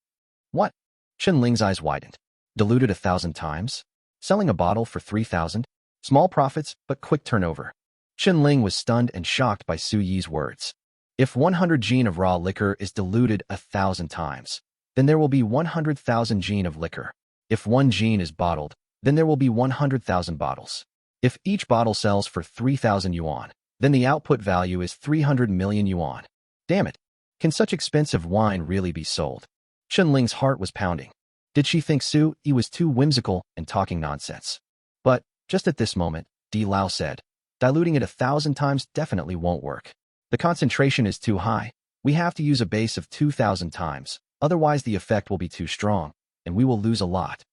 What? Chen Ling's eyes widened. Diluted 1,000 times? Selling a bottle for 3,000? Small profits, but quick turnover. Chen Ling was stunned and shocked by Su Yi's words. If 100 jin of raw liquor is diluted 1,000 times, then there will be 100,000 jin of liquor. If 1 jin is bottled, then there will be 100,000 bottles. If each bottle sells for 3,000 yuan, then the output value is 300 million yuan. Damn it! Can such expensive wine really be sold? Chen Ling's heart was pounding. Did she think Su Yi was too whimsical and talking nonsense? But, just at this moment, Di Lao said, diluting it 1,000 times definitely won't work. The concentration is too high. We have to use a base of 2,000 times, otherwise the effect will be too strong, and we will lose a lot.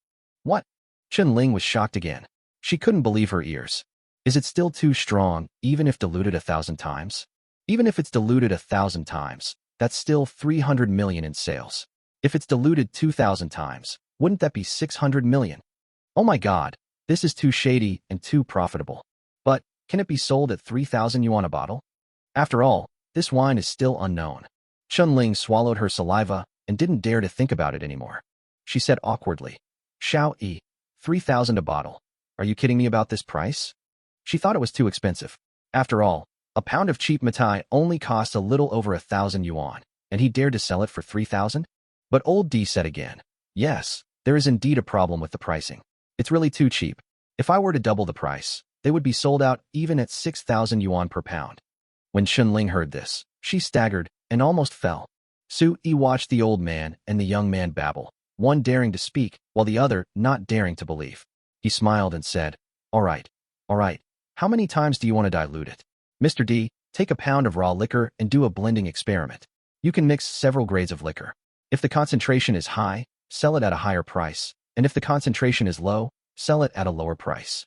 What? Chen Ling was shocked again. She couldn't believe her ears. Is it still too strong, even if diluted 1,000 times? Even if it's diluted 1,000 times, that's still 300 million in sales. If it's diluted 2,000 times, wouldn't that be 600 million? Oh my god, this is too shady and too profitable. But, can it be sold at 3,000 yuan a bottle? After all, this wine is still unknown. Chen Ling swallowed her saliva and didn't dare to think about it anymore. She said awkwardly, Xiao Yi, 3,000 a bottle. Are you kidding me about this price? She thought it was too expensive. After all, a pound of cheap mitai only costs a little over 1,000 yuan, and he dared to sell it for 3,000? But old D said again, yes, there is indeed a problem with the pricing. It's really too cheap. If I were to double the price, they would be sold out even at 6,000 yuan per pound. When Chen Ling heard this, she staggered and almost fell. Su Yi watched the old man and the young man babble, one daring to speak, while the other not daring to believe. He smiled and said, all right. How many times do you want to dilute it? Mr. D, take a pound of raw liquor and do a blending experiment. You can mix several grades of liquor. If the concentration is high, sell it at a higher price, and if the concentration is low, sell it at a lower price.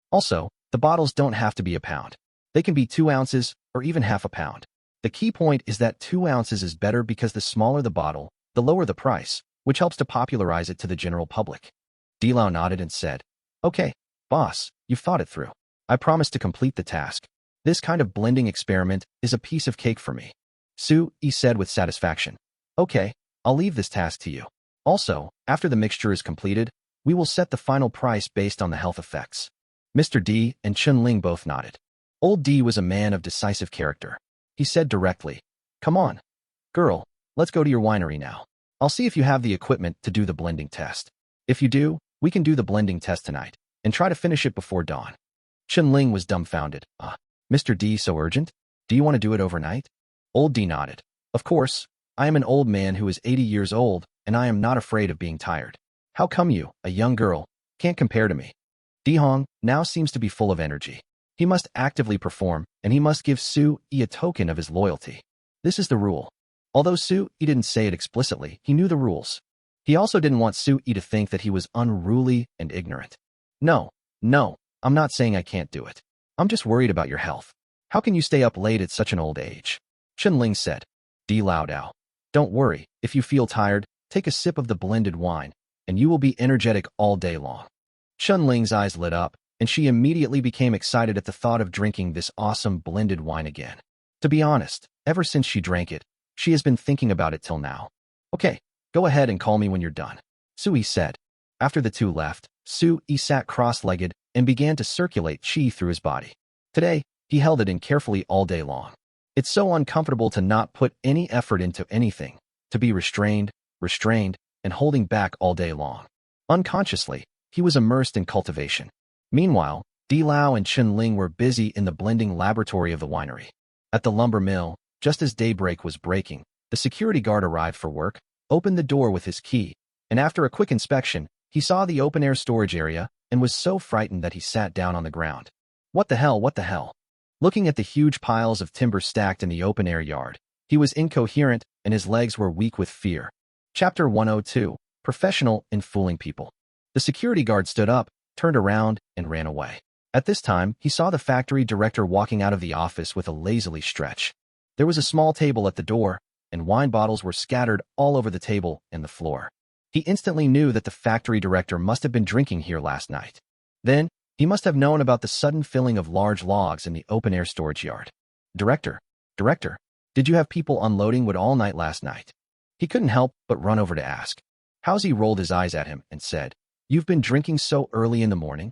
Also, the bottles don't have to be a pound. They can be 2 ounces or even half a pound. The key point is that 2 ounces is better because the smaller the bottle, the lower the price, which helps to popularize it to the general public. Dilao nodded and said, okay, boss, you've thought it through. I promise to complete the task. This kind of blending experiment is a piece of cake for me. Su Yi said with satisfaction. Okay, I'll leave this task to you. Also, after the mixture is completed, we will set the final price based on the health effects. Mr. D and Chen Ling both nodded. Old D was a man of decisive character. He said directly, come on, girl, let's go to your winery now. I'll see if you have the equipment to do the blending test. If you do, we can do the blending test tonight, and try to finish it before dawn. Chen Ling was dumbfounded. Mr. D, so urgent? Do you want to do it overnight? Old D nodded. Of course, I am an old man who is 80 years old, and I am not afraid of being tired. How come you, a young girl, can't compare to me? Di Hong now seems to be full of energy. He must actively perform, and he must give Su Yi a token of his loyalty. This is the rule. Although Su Yi didn't say it explicitly, he knew the rules. He also didn't want Su Yi to think that he was unruly and ignorant. No, I'm not saying I can't do it. I'm just worried about your health. How can you stay up late at such an old age? Chen Ling said. Di Lao Dao. Don't worry, if you feel tired, take a sip of the blended wine, and you will be energetic all day long. Chen Ling's eyes lit up, and she immediately became excited at the thought of drinking this awesome blended wine again. To be honest, ever since she drank it, she has been thinking about it till now. Okay, go ahead and call me when you're done, Su Yi said. After the two left, Su Yi sat cross-legged and began to circulate qi through his body. Today, he held it in carefully all day long. It's so uncomfortable to not put any effort into anything, to be restrained, and holding back all day long. Unconsciously, he was immersed in cultivation. Meanwhile, Di Lao and Chen Ling were busy in the blending laboratory of the winery. At the lumber mill, just as daybreak was breaking, the security guard arrived for work, opened the door with his key, and after a quick inspection, he saw the open-air storage area and was so frightened that he sat down on the ground. What the hell? Looking at the huge piles of timber stacked in the open-air yard, he was incoherent and his legs were weak with fear. Chapter 102, Professional in Fooling People. The security guard stood up, turned around, and ran away. At this time, he saw the factory director walking out of the office with a lazily stretch. There was a small table at the door, and wine bottles were scattered all over the table and the floor. He instantly knew that the factory director must have been drinking here last night. Then, He must have known about the sudden filling of large logs in the open-air storage yard. Director, did you have people unloading wood all night last night? He couldn't help but run over to ask. Housie rolled his eyes at him and said, You've been drinking so early in the morning?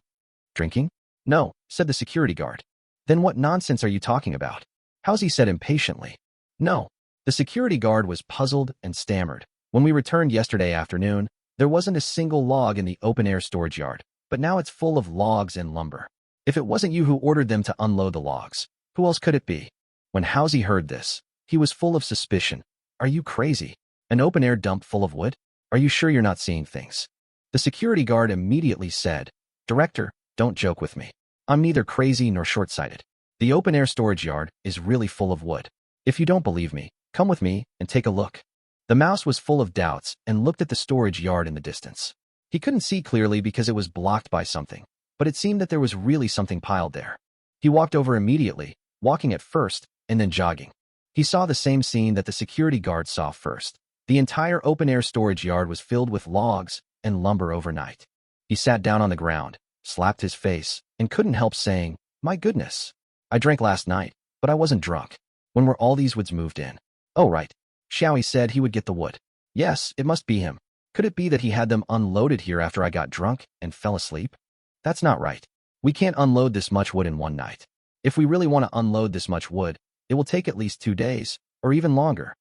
Drinking? No, said the security guard. Then what nonsense are you talking about? Housie said impatiently. No. The security guard was puzzled and stammered. When we returned yesterday afternoon, there wasn't a single log in the open-air storage yard, but now it's full of logs and lumber. If it wasn't you who ordered them to unload the logs, who else could it be? When Housie heard this, he was full of suspicion. Are you crazy? An open-air dump full of wood? Are you sure you're not seeing things? The security guard immediately said, Director, don't joke with me. I'm neither crazy nor short-sighted. The open-air storage yard is really full of wood. If you don't believe me, come with me and take a look. The mouse was full of doubts and looked at the storage yard in the distance. He couldn't see clearly because it was blocked by something, but it seemed that there was really something piled there. He walked over immediately, walking at first and then jogging. He saw the same scene that the security guard saw first. The entire open-air storage yard was filled with logs and lumber overnight. He sat down on the ground, slapped his face, and couldn't help saying, My goodness. I drank last night, but I wasn't drunk. When were all these woods moved in? Oh, right. Xiaoyi said he would get the wood. Yes, it must be him. Could it be that he had them unloaded here after I got drunk and fell asleep? That's not right. We can't unload this much wood in one night. If we really want to unload this much wood, it will take at least 2 days, or even longer.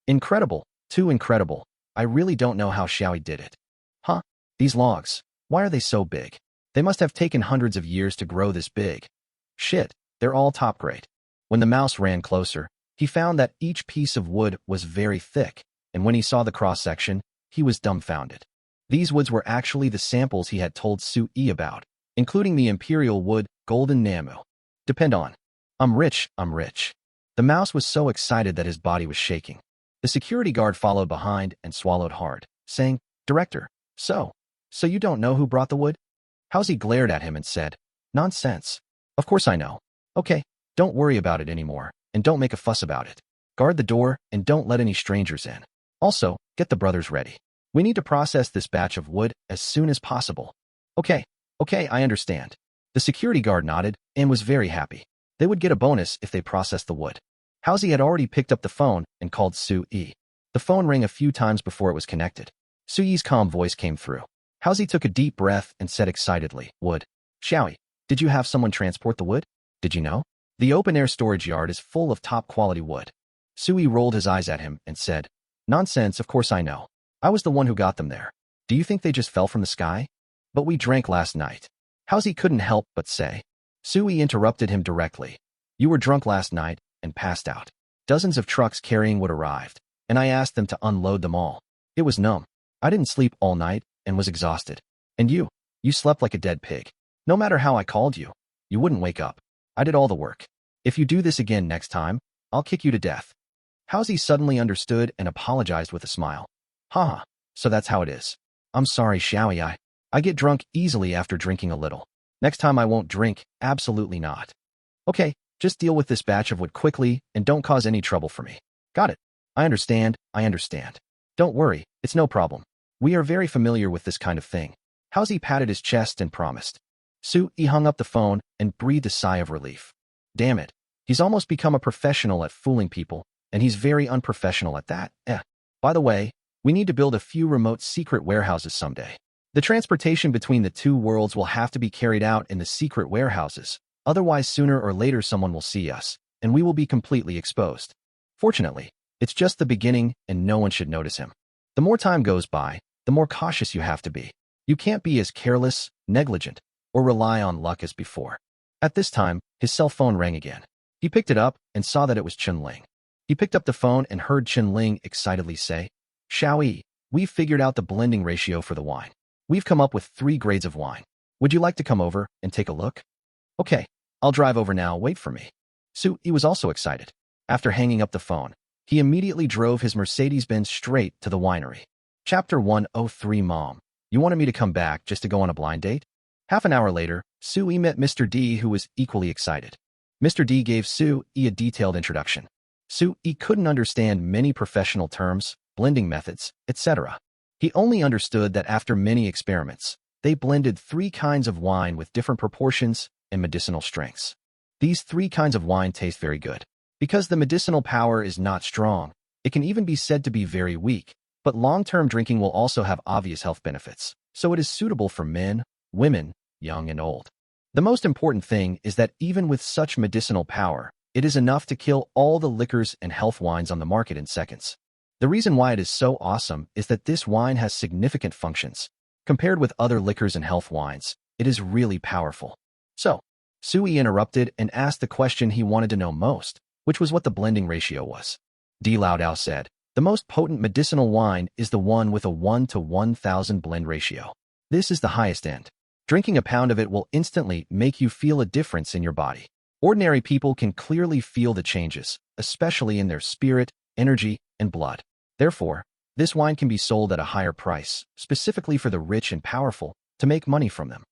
Incredible. Too incredible. I really don't know how Xiaoyi did it. Huh? These logs. Why are they so big? They must have taken hundreds of years to grow this big. Shit, they're all top grade. When the mouse ran closer, he found that each piece of wood was very thick, and when he saw the cross-section, he was dumbfounded. These woods were actually the samples he had told Su-yi about, including the imperial wood, golden namu. Depend on. I'm rich. The mouse was so excited that his body was shaking. The security guard followed behind and swallowed hard, saying, Director, so you don't know who brought the wood? Housie glared at him and said, Nonsense. Of course I know. Okay, don't worry about it anymore, and don't make a fuss about it. Guard the door and don't let any strangers in. Also, get the brothers ready. We need to process this batch of wood as soon as possible. Okay, I understand. The security guard nodded and was very happy. They would get a bonus if they processed the wood. Housie had already picked up the phone and called Su-yi. The phone rang a few times before it was connected. Su-yi's calm voice came through. Housie took a deep breath and said excitedly, Wood. Xiaoyi, did you have someone transport the wood? Did you know? The open-air storage yard is full of top-quality wood. Su-yi rolled his eyes at him and said, Nonsense, of course I know. I was the one who got them there. Do you think they just fell from the sky? But we drank last night. Housie couldn't help but say. Su-yi interrupted him directly. You were drunk last night and passed out. Dozens of trucks carrying wood arrived, and I asked them to unload them all. It was numb. I didn't sleep all night and was exhausted. And you slept like a dead pig. No matter how I called you, you wouldn't wake up. I did all the work. If you do this again next time, I'll kick you to death. Housie suddenly understood and apologized with a smile. Haha, so that's how it is. I'm sorry, Xiaoyi. I get drunk easily after drinking a little. Next time I won't drink, absolutely not. Okay, just deal with this batch of wood quickly and don't cause any trouble for me. Got it. I understand. Don't worry, it's no problem. We are very familiar with this kind of thing. Housie patted his chest and promised. Su-yi hung up the phone and breathed a sigh of relief. Damn it. He's almost become a professional at fooling people, and he's very unprofessional at that. By the way, we need to build a few remote secret warehouses someday. The transportation between the two worlds will have to be carried out in the secret warehouses. Otherwise, sooner or later someone will see us, and we will be completely exposed. Fortunately, it's just the beginning and no one should notice him. The more time goes by, the more cautious you have to be. You can't be as careless, negligent, or rely on luck as before. At this time, his cell phone rang again. He picked it up and saw that it was Chun-Ling. He picked up the phone and heard Chun-Ling excitedly say, Xiaoyi, we've figured out the blending ratio for the wine. We've come up with 3 grades of wine. Would you like to come over and take a look? Okay, I'll drive over now, wait for me. Su-yi was also excited. After hanging up the phone, he immediately drove his Mercedes-Benz straight to the winery. Chapter 103 Mom, you wanted me to come back just to go on a blind date? Half an hour later, Su-yi met Mr. D, who was equally excited. Mr. D gave Su-yi a detailed introduction. Su-yi couldn't understand many professional terms, blending methods, etc. He only understood that after many experiments, they blended 3 kinds of wine with different proportions and medicinal strengths. These 3 kinds of wine taste very good. Because the medicinal power is not strong, it can even be said to be very weak, but long-term drinking will also have obvious health benefits, so it is suitable for men, women, young and old. The most important thing is that even with such medicinal power, it is enough to kill all the liquors and health wines on the market in seconds. The reason why it is so awesome is that this wine has significant functions. Compared with other liquors and health wines, it is really powerful. So, Sui interrupted and asked the question he wanted to know most, which was what the blending ratio was. D. Laudao said, the most potent medicinal wine is the one with a 1 to 1,000 blend ratio. This is the highest end. Drinking a pound of it will instantly make you feel a difference in your body. Ordinary people can clearly feel the changes, especially in their spirit, energy, and blood. Therefore, this wine can be sold at a higher price, specifically for the rich and powerful, to make money from them.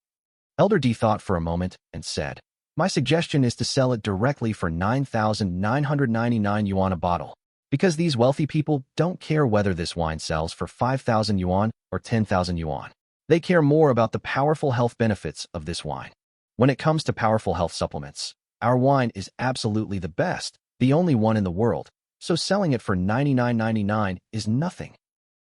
Elder D thought for a moment and said, my suggestion is to sell it directly for 9,999 yuan a bottle, because these wealthy people don't care whether this wine sells for 5,000 yuan or 10,000 yuan. They care more about the powerful health benefits of this wine. When it comes to powerful health supplements, our wine is absolutely the best, the only one in the world, so selling it for 99.99 is nothing.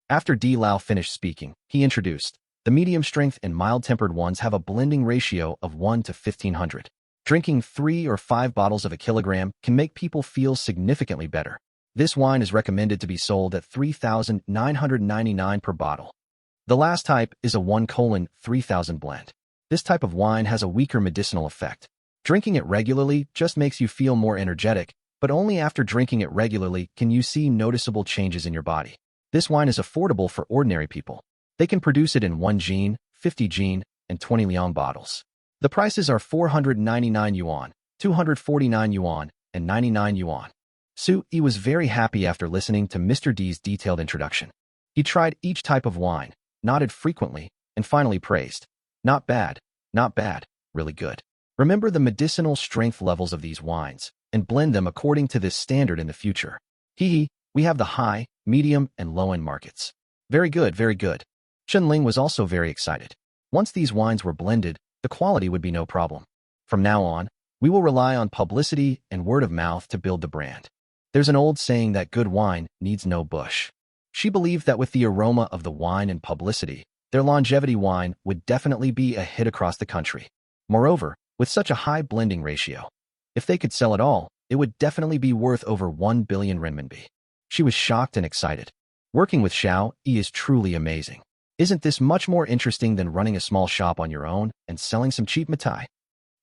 After D. Lao finished speaking, he introduced, the medium-strength and mild-tempered ones have a blending ratio of 1 to 1,500. Drinking 3 or 5 bottles of a kilogram can make people feel significantly better. This wine is recommended to be sold at 3,999 per bottle. The last type is a 1:3,000 blend. This type of wine has a weaker medicinal effect. Drinking it regularly just makes you feel more energetic, but only after drinking it regularly can you see noticeable changes in your body. This wine is affordable for ordinary people. They can produce it in 1 jin, 50 jin, and 20 liang bottles. The prices are 499 yuan, 249 yuan, and 99 yuan. Sui was very happy after listening to Mr. D's detailed introduction. He tried each type of wine, nodded frequently, and finally praised. Not bad, really good. Remember the medicinal strength levels of these wines, and blend them according to this standard in the future. We have the high, medium, and low-end markets. Very good, very good. Chen was also very excited. Once these wines were blended, the quality would be no problem. From now on, we will rely on publicity and word of mouth to build the brand. There's an old saying that good wine needs no bush. She believed that with the aroma of the wine and publicity, their longevity wine would definitely be a hit across the country. Moreover, with such a high blending ratio, if they could sell it all, it would definitely be worth over 1 billion renminbi. She was shocked and excited. Working with Xiao Yi is truly amazing. Isn't this much more interesting than running a small shop on your own and selling some cheap mitai?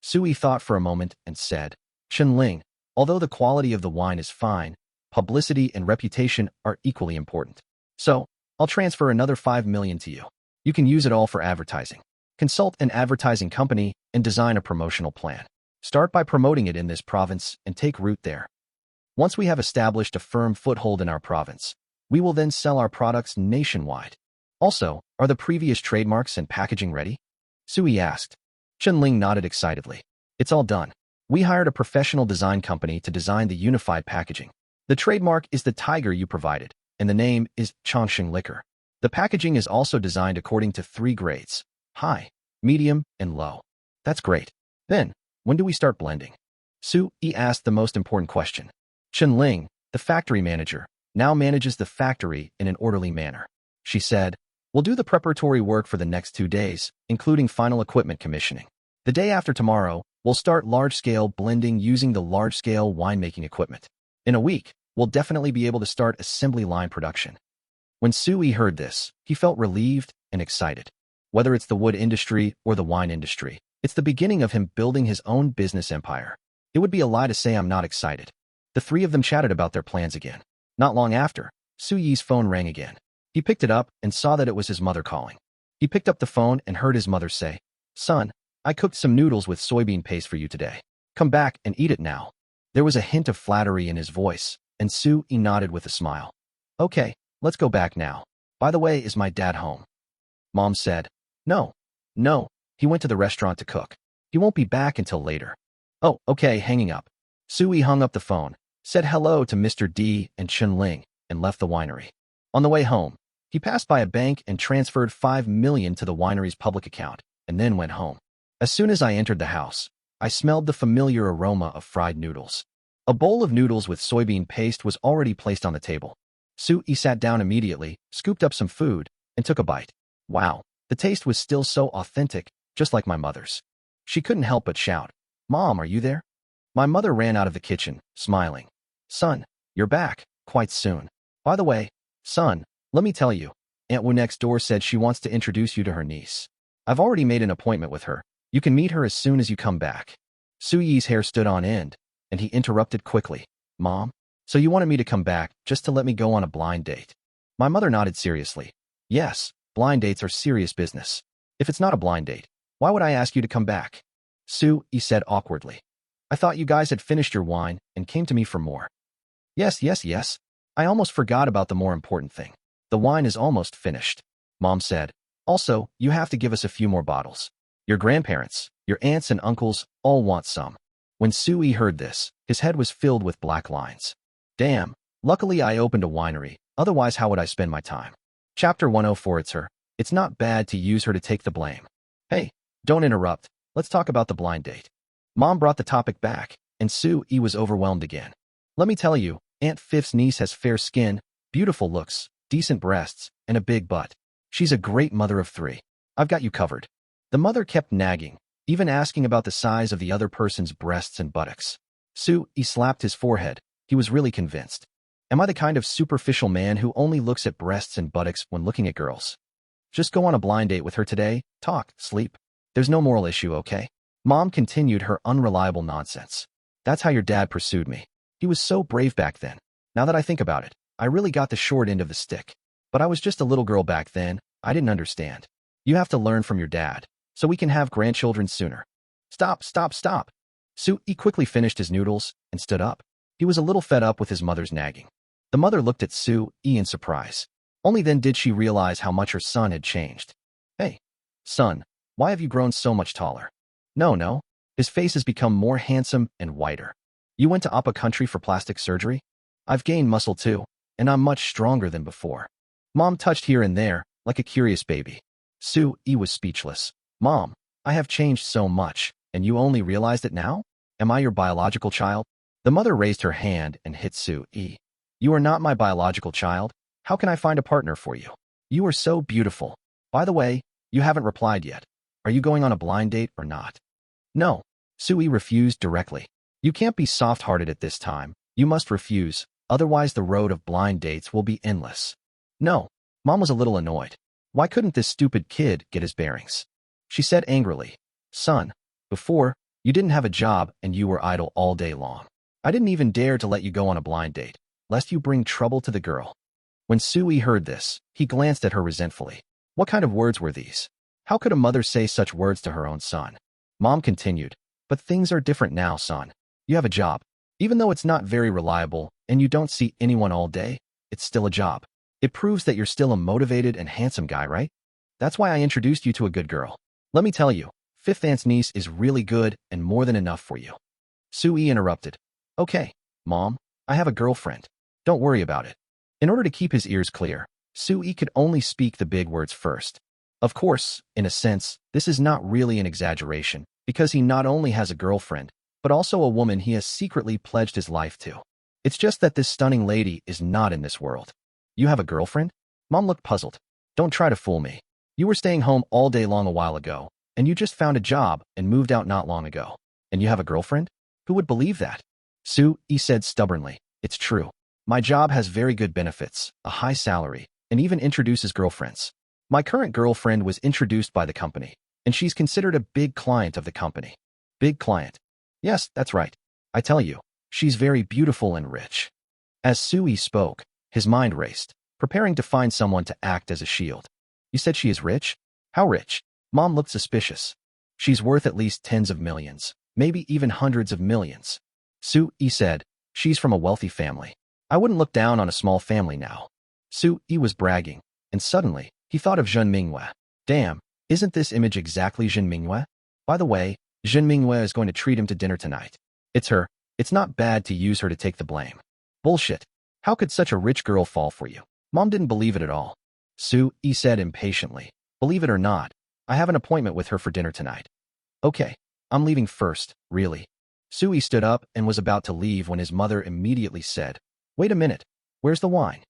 Sui thought for a moment and said, Chen, although the quality of the wine is fine, publicity and reputation are equally important. So, I'll transfer another 5 million to you. You can use it all for advertising. Consult an advertising company and design a promotional plan. Start by promoting it in this province and take root there. Once we have established a firm foothold in our province, we will then sell our products nationwide. Also, are the previous trademarks and packaging ready? Sui asked. Chen nodded excitedly. It's all done. We hired a professional design company to design the unified packaging. The trademark is the tiger you provided, and the name is Chongqing Liquor. The packaging is also designed according to 3 grades: high, medium, and low. That's great. Then, when do we start blending? Sui asked the most important question. Chen the factory manager, now manages the factory in an orderly manner. She said, we'll do the preparatory work for the next 2 days, including final equipment commissioning. The day after tomorrow, we'll start large-scale blending using the large-scale winemaking equipment. In a week, we'll definitely be able to start assembly line production. When Sui heard this, he felt relieved and excited. Whether it's the wood industry or the wine industry, it's the beginning of him building his own business empire. It would be a lie to say I'm not excited. The 3 of them chatted about their plans again. Not long after, Sui's phone rang again. He picked it up and saw that it was his mother calling. He picked up the phone and heard his mother say, Son, I cooked some noodles with soybean paste for you today. Come back and eat it now. There was a hint of flattery in his voice, and Sui nodded with a smile. Okay, let's go back now. By the way, is my dad home? Mom said, No, he went to the restaurant to cook. He won't be back until later. Oh, okay, hanging up. Sui hung up the phone, said hello to Mr. D and Chen and left the winery. On the way home, He passed by a bank and transferred 5 million to the winery's public account, and then went home. As soon as I entered the house, I smelled the familiar aroma of fried noodles. A bowl of noodles with soybean paste was already placed on the table. Soo-ee sat down immediately, scooped up some food, and took a bite. Wow, the taste was still so authentic, just like my mother's. She couldn't help but shout, "Mom, are you there?" My mother ran out of the kitchen, smiling. "Son, you're back, quite soon. By the way, son, let me tell you, Aunt Wu next door said she wants to introduce you to her niece. I've already made an appointment with her. You can meet her as soon as you come back." Soo-yee's hair stood on end, and he interrupted quickly. "Mom, so you wanted me to come back just to let me go on a blind date?" My mother nodded seriously. "Yes, blind dates are serious business. If it's not a blind date, why would I ask you to come back?" Soo-yee said awkwardly. "I thought you guys had finished your wine and came to me for more." Yes. I almost forgot about the more important thing. The wine is almost finished," Mom said. "Also, you have to give us a few more bottles. Your grandparents, your aunts and uncles all want some." When Soo-ee heard this, his head was filled with black lines. Damn, luckily I opened a winery, otherwise how would I spend my time? Chapter 104. It's her. It's not bad to use her to take the blame. Hey, don't interrupt. Let's talk about the blind date. Mom brought the topic back, and Soo-ee was overwhelmed again. "Let me tell you, Aunt Fifth's niece has fair skin, beautiful looks, decent breasts, and a big butt. She's a great mother of 3. I've got you covered." The mother kept nagging, even asking about the size of the other person's breasts and buttocks. Soo-ee slapped his forehead. He was really convinced. Am I the kind of superficial man who only looks at breasts and buttocks when looking at girls? Just go on a blind date with her today, talk, sleep. There's no moral issue, okay? Mom continued her unreliable nonsense. "That's how your dad pursued me. He was so brave back then. Now that I think about it, I really got the short end of the stick. But I was just a little girl back then. I didn't understand. You have to learn from your dad, so we can have grandchildren sooner." Stop. Soo-ee quickly finished his noodles and stood up. He was a little fed up with his mother's nagging. The mother looked at Soo-ee in surprise. Only then did she realize how much her son had changed. "Hey, son, why have you grown so much taller?" No. His face has become more handsome and whiter. "You went to Appa country for plastic surgery?" "I've gained muscle too, and I'm much stronger than before." Mom touched here and there, like a curious baby. Soo-ee was speechless. "Mom, I have changed so much, and you only realized it now? Am I your biological child?" The mother raised her hand and hit Soo-ee. "You are not my biological child. How can I find a partner for you? You are so beautiful. By the way, you haven't replied yet. Are you going on a blind date or not?" "No." Soo-ee refused directly. "You can't be soft-hearted at this time. You must refuse, otherwise the road of blind dates will be endless." "No." Mom was a little annoyed. Why couldn't this stupid kid get his bearings? She said angrily, "Son, before, you didn't have a job and you were idle all day long. I didn't even dare to let you go on a blind date, lest you bring trouble to the girl." When Soo-ee heard this, he glanced at her resentfully. What kind of words were these? How could a mother say such words to her own son? Mom continued, "But things are different now, son. You have a job. Even though it's not very reliable and you don't see anyone all day, it's still a job. It proves that you're still a motivated and handsome guy, right? That's why I introduced you to a good girl. Let me tell you, Fifth Aunt's niece is really good and more than enough for you." Soo-ee interrupted. "Okay, Mom, I have a girlfriend. Don't worry about it." In order to keep his ears clear, Soo-ee could only speak the big words first. Of course, in a sense, this is not really an exaggeration, because he not only has a girlfriend, but also a woman he has secretly pledged his life to. It's just that this stunning lady is not in this world. "You have a girlfriend?" Mom looked puzzled. "Don't try to fool me. You were staying home all day long a while ago, and you just found a job and moved out not long ago. And you have a girlfriend? Who would believe that?" Soo-ee said stubbornly, "It's true. My job has very good benefits, a high salary, and even introduces girlfriends. My current girlfriend was introduced by the company, and she's considered a big client of the company." "Big client?" "Yes, that's right. I tell you, she's very beautiful and rich." As Soo-ee spoke, his mind raced, preparing to find someone to act as a shield. "You said she is rich? How rich?" Mom looked suspicious. "She's worth at least tens of millions, maybe even hundreds of millions." Soo-ee said, "She's from a wealthy family. I wouldn't look down on a small family now." Soo-ee was bragging, and suddenly, he thought of Zhen Minghua. Damn, isn't this image exactly Zhen Minghua? By the way, Zhen Minghua is going to treat him to dinner tonight. It's her. It's not bad to use her to take the blame. Bullshit. How could such a rich girl fall for you? Mom didn't believe it at all. Su-yi said impatiently. Believe it or not, I have an appointment with her for dinner tonight. Okay, I'm leaving first, really. Su-yi stood up and was about to leave when his mother immediately said, Wait a minute, where's the wine?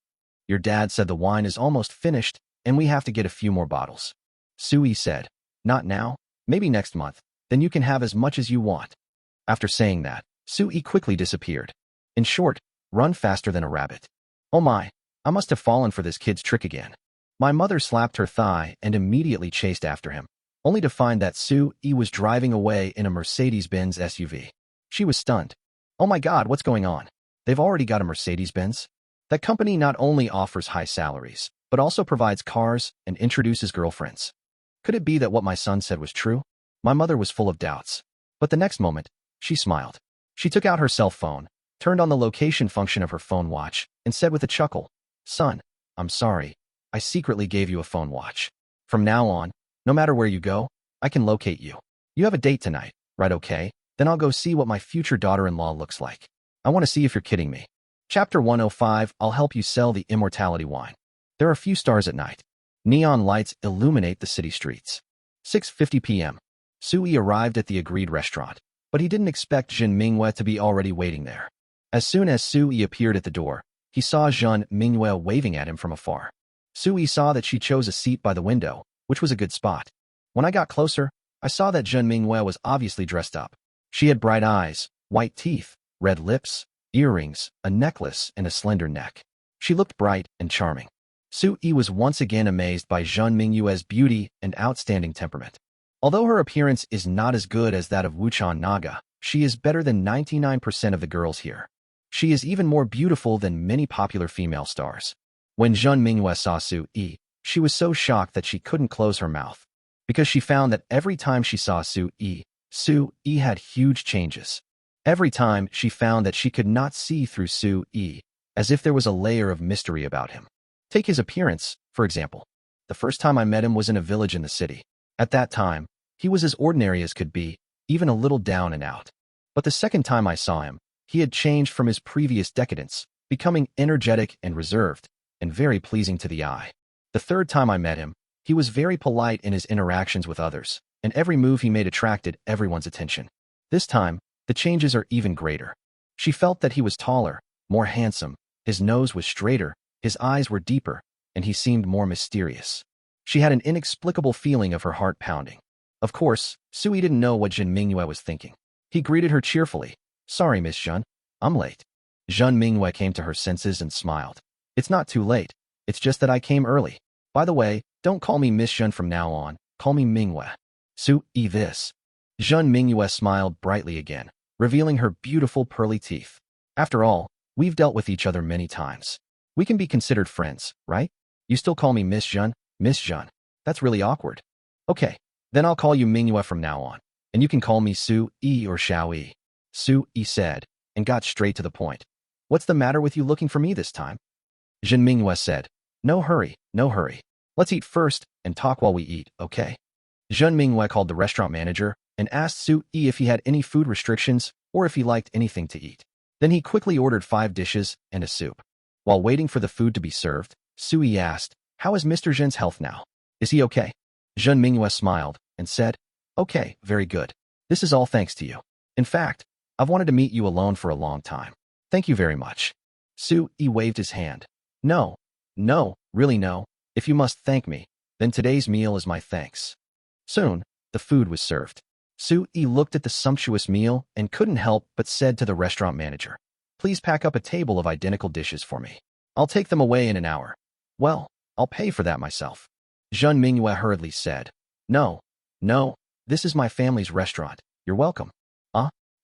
Your dad said the wine is almost finished and we have to get a few more bottles. Su-yi said, Not now, maybe next month, then you can have as much as you want. After saying that, Su-yi quickly disappeared. In short, run faster than a rabbit. Oh my, I must have fallen for this kid's trick again. My mother slapped her thigh and immediately chased after him, only to find that Su-yi was driving away in a Mercedes-Benz SUV. She was stunned. Oh my God, what's going on? They've already got a Mercedes-Benz? That company not only offers high salaries, but also provides cars and introduces girlfriends. Could it be that what my son said was true? My mother was full of doubts. But the next moment, she smiled. She took out her cell phone, turned on the location function of her phone watch, and said with a chuckle, Son, I'm sorry. I secretly gave you a phone watch. From now on, no matter where you go, I can locate you. You have a date tonight, right? Okay, then I'll go see what my future daughter-in-law looks like. I want to see if you're kidding me. Chapter 105, I'll help you sell the immortality wine. There are few stars at night. Neon lights illuminate the city streets. 6:50 p.m. Su-yi arrived at the agreed restaurant, but he didn't expect Jin Minghua to be already waiting there. As soon as Su-yi appeared at the door, he saw Jin Minghua waving at him from afar. Su-yi saw that she chose a seat by the window, which was a good spot. When I got closer, I saw that Jin Minghua was obviously dressed up. She had bright eyes, white teeth, red lips, earrings, a necklace, and a slender neck. She looked bright and charming. Su-yi was once again amazed by Jin Minghua's beauty and outstanding temperament. Although her appearance is not as good as that of Wuchan Naga, she is better than 99% of the girls here. She is even more beautiful than many popular female stars. When Jin Minghua saw Su-yi, she was so shocked that she couldn't close her mouth, because she found that every time she saw Su-yi, Su-yi had huge changes. Every time she found that she could not see through Su-yi, as if there was a layer of mystery about him. Take his appearance, for example. The first time I met him was in a village in the city. At that time, he was as ordinary as could be, even a little down and out. But the second time I saw him, he had changed from his previous decadence, becoming energetic and reserved, and very pleasing to the eye. The third time I met him, he was very polite in his interactions with others, and every move he made attracted everyone's attention. This time, the changes are even greater. She felt that he was taller, more handsome, his nose was straighter, his eyes were deeper, and he seemed more mysterious. She had an inexplicable feeling of her heart pounding. Of course, Su-yi didn't know what Jin Minghua was thinking. He greeted her cheerfully. Sorry, Miss Jin, I'm late. Jin Minghua came to her senses and smiled. It's not too late. It's just that I came early. By the way, don't call me Miss Jin from now on. Call me Minghua. Su-yi this. Jin Minghua smiled brightly again, revealing her beautiful pearly teeth. After all, we've dealt with each other many times. We can be considered friends, right? You still call me Miss Jin? Miss Jin. That's really awkward. Okay, then I'll call you Minghua from now on, and you can call me Su-yi or Xiao-yi. Su-yi said, and got straight to the point. What's the matter with you looking for me this time? Jin Minghua said, No hurry, no hurry. Let's eat first and talk while we eat, okay? Jin Minghua called the restaurant manager and asked Su-yi if he had any food restrictions or if he liked anything to eat. Then he quickly ordered 5 dishes and a soup. While waiting for the food to be served, Su-yi asked, How is Mr. Jin's health now? Is he okay? Jin Minghua smiled and said, Okay, very good. This is all thanks to you. In fact, I've wanted to meet you alone for a long time. Thank you very much. Su-yi waved his hand. No, really no. If you must thank me, then today's meal is my thanks. Soon, the food was served. Su-yi looked at the sumptuous meal and couldn't help but said to the restaurant manager, Please pack up a table of identical dishes for me. I'll take them away in an hour. Well, I'll pay for that myself. Jin Minghua hurriedly said, No, this is my family's restaurant. You're welcome.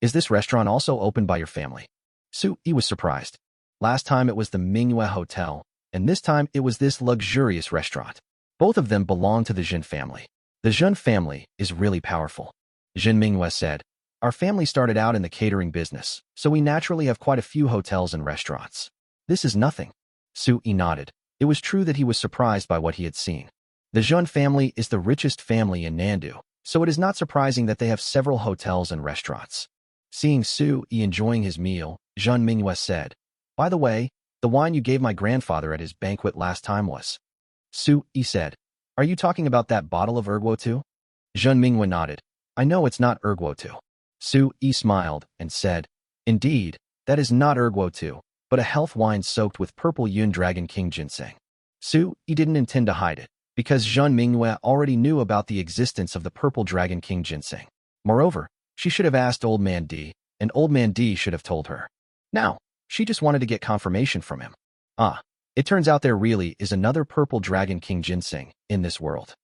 Is this restaurant also opened by your family? Su-yi was surprised. Last time it was the Minghua Hotel, and this time it was this luxurious restaurant. Both of them belong to the Jin family. The Jin family is really powerful. Jin Minghua said, Our family started out in the catering business, so we naturally have quite a few hotels and restaurants. This is nothing. Su-yi nodded. It was true that he was surprised by what he had seen. The Jin family is the richest family in Nandu, so it is not surprising that they have several hotels and restaurants. Seeing Su-yi enjoying his meal, Jin Minghua said, By the way, the wine you gave my grandfather at his banquet last time was. Su Yi said. Are you talking about that bottle of erguo too? Zhen Minghua nodded. I know it's not erguo too. Su Yi smiled and said, Indeed, that is not erguo too, but a health wine soaked with purple Yun Dragon King ginseng. Su Yi didn't intend to hide it, because Zhen Minghua already knew about the existence of the purple Dragon King ginseng. Moreover, she should have asked Old Man D, and Old Man D should have told her. Now, she just wanted to get confirmation from him. Ah, it turns out there really is another purple Dragon King ginseng in this world.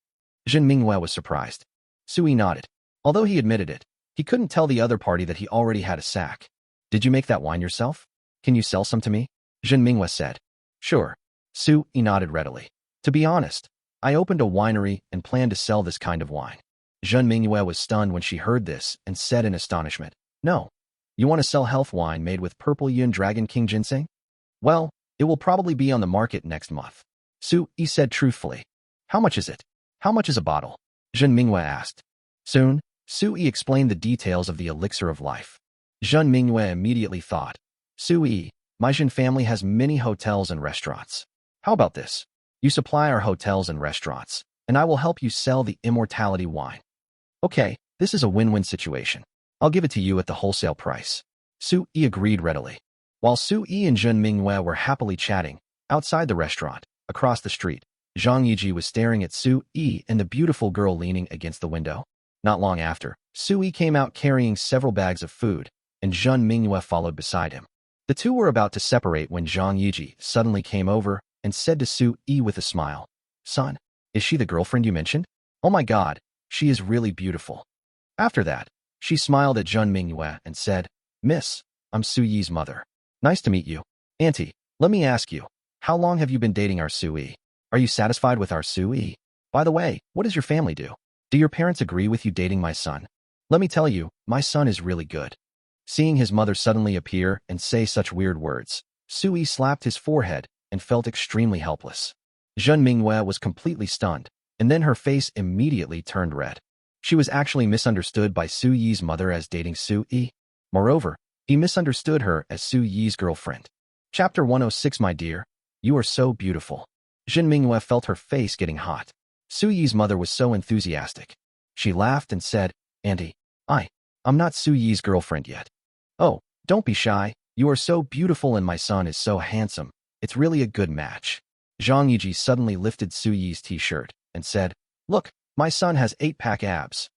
Zhen Minghua was surprised. Su Yi nodded. Although he admitted it, he couldn't tell the other party that he already had a sack. Did you make that wine yourself? Can you sell some to me? Zhen Minghua said. Sure. Su Yi nodded readily. To be honest, I opened a winery and plan to sell this kind of wine. Zhen Minghua was stunned when she heard this and said in astonishment, No. You want to sell health wine made with purple Yun Dragon King ginseng? Well, it will probably be on the market next month. Su Yi said truthfully. How much is it? How much is a bottle? Zhen Minghua asked. Soon, Su Yi explained the details of the elixir of life. Zhen Minghua immediately thought, Su Yi, my Zhen family has many hotels and restaurants. How about this? You supply our hotels and restaurants, and I will help you sell the immortality wine. Okay, this is a win-win situation. I'll give it to you at the wholesale price. Su Yi agreed readily. While Su Yi and Zhen Minghua were happily chatting, outside the restaurant, across the street, Zhang Yiji was staring at Su Yi and the beautiful girl leaning against the window. Not long after, Su Yi came out carrying several bags of food, and Zhen Minghua followed beside him. The two were about to separate when Zhang Yiji suddenly came over and said to Su Yi with a smile, Son, is she the girlfriend you mentioned? Oh my god, she is really beautiful. After that, she smiled at Zhen Minghua and said, Miss, I'm Su Yi's mother. Nice to meet you. Auntie, let me ask you, how long have you been dating our Su Yi? Are you satisfied with our Su Yi? By the way, what does your family do? Do your parents agree with you dating my son? Let me tell you, my son is really good. Seeing his mother suddenly appear and say such weird words, Su Yi slapped his forehead and felt extremely helpless. Zhen Minghua was completely stunned, and then her face immediately turned red. She was actually misunderstood by Su Yi's mother as dating Su Yi. Moreover, he misunderstood her as Su Yi's girlfriend. Chapter 106 My dear, you are so beautiful. Zhen Minghua felt her face getting hot. Su Yi's mother was so enthusiastic. She laughed and said, Auntie, I'm not Su Yi's girlfriend yet. Oh, don't be shy. You are so beautiful and my son is so handsome. It's really a good match. Zhang Yiji suddenly lifted Su Yi's t-shirt and said, Look, my son has 8-pack abs.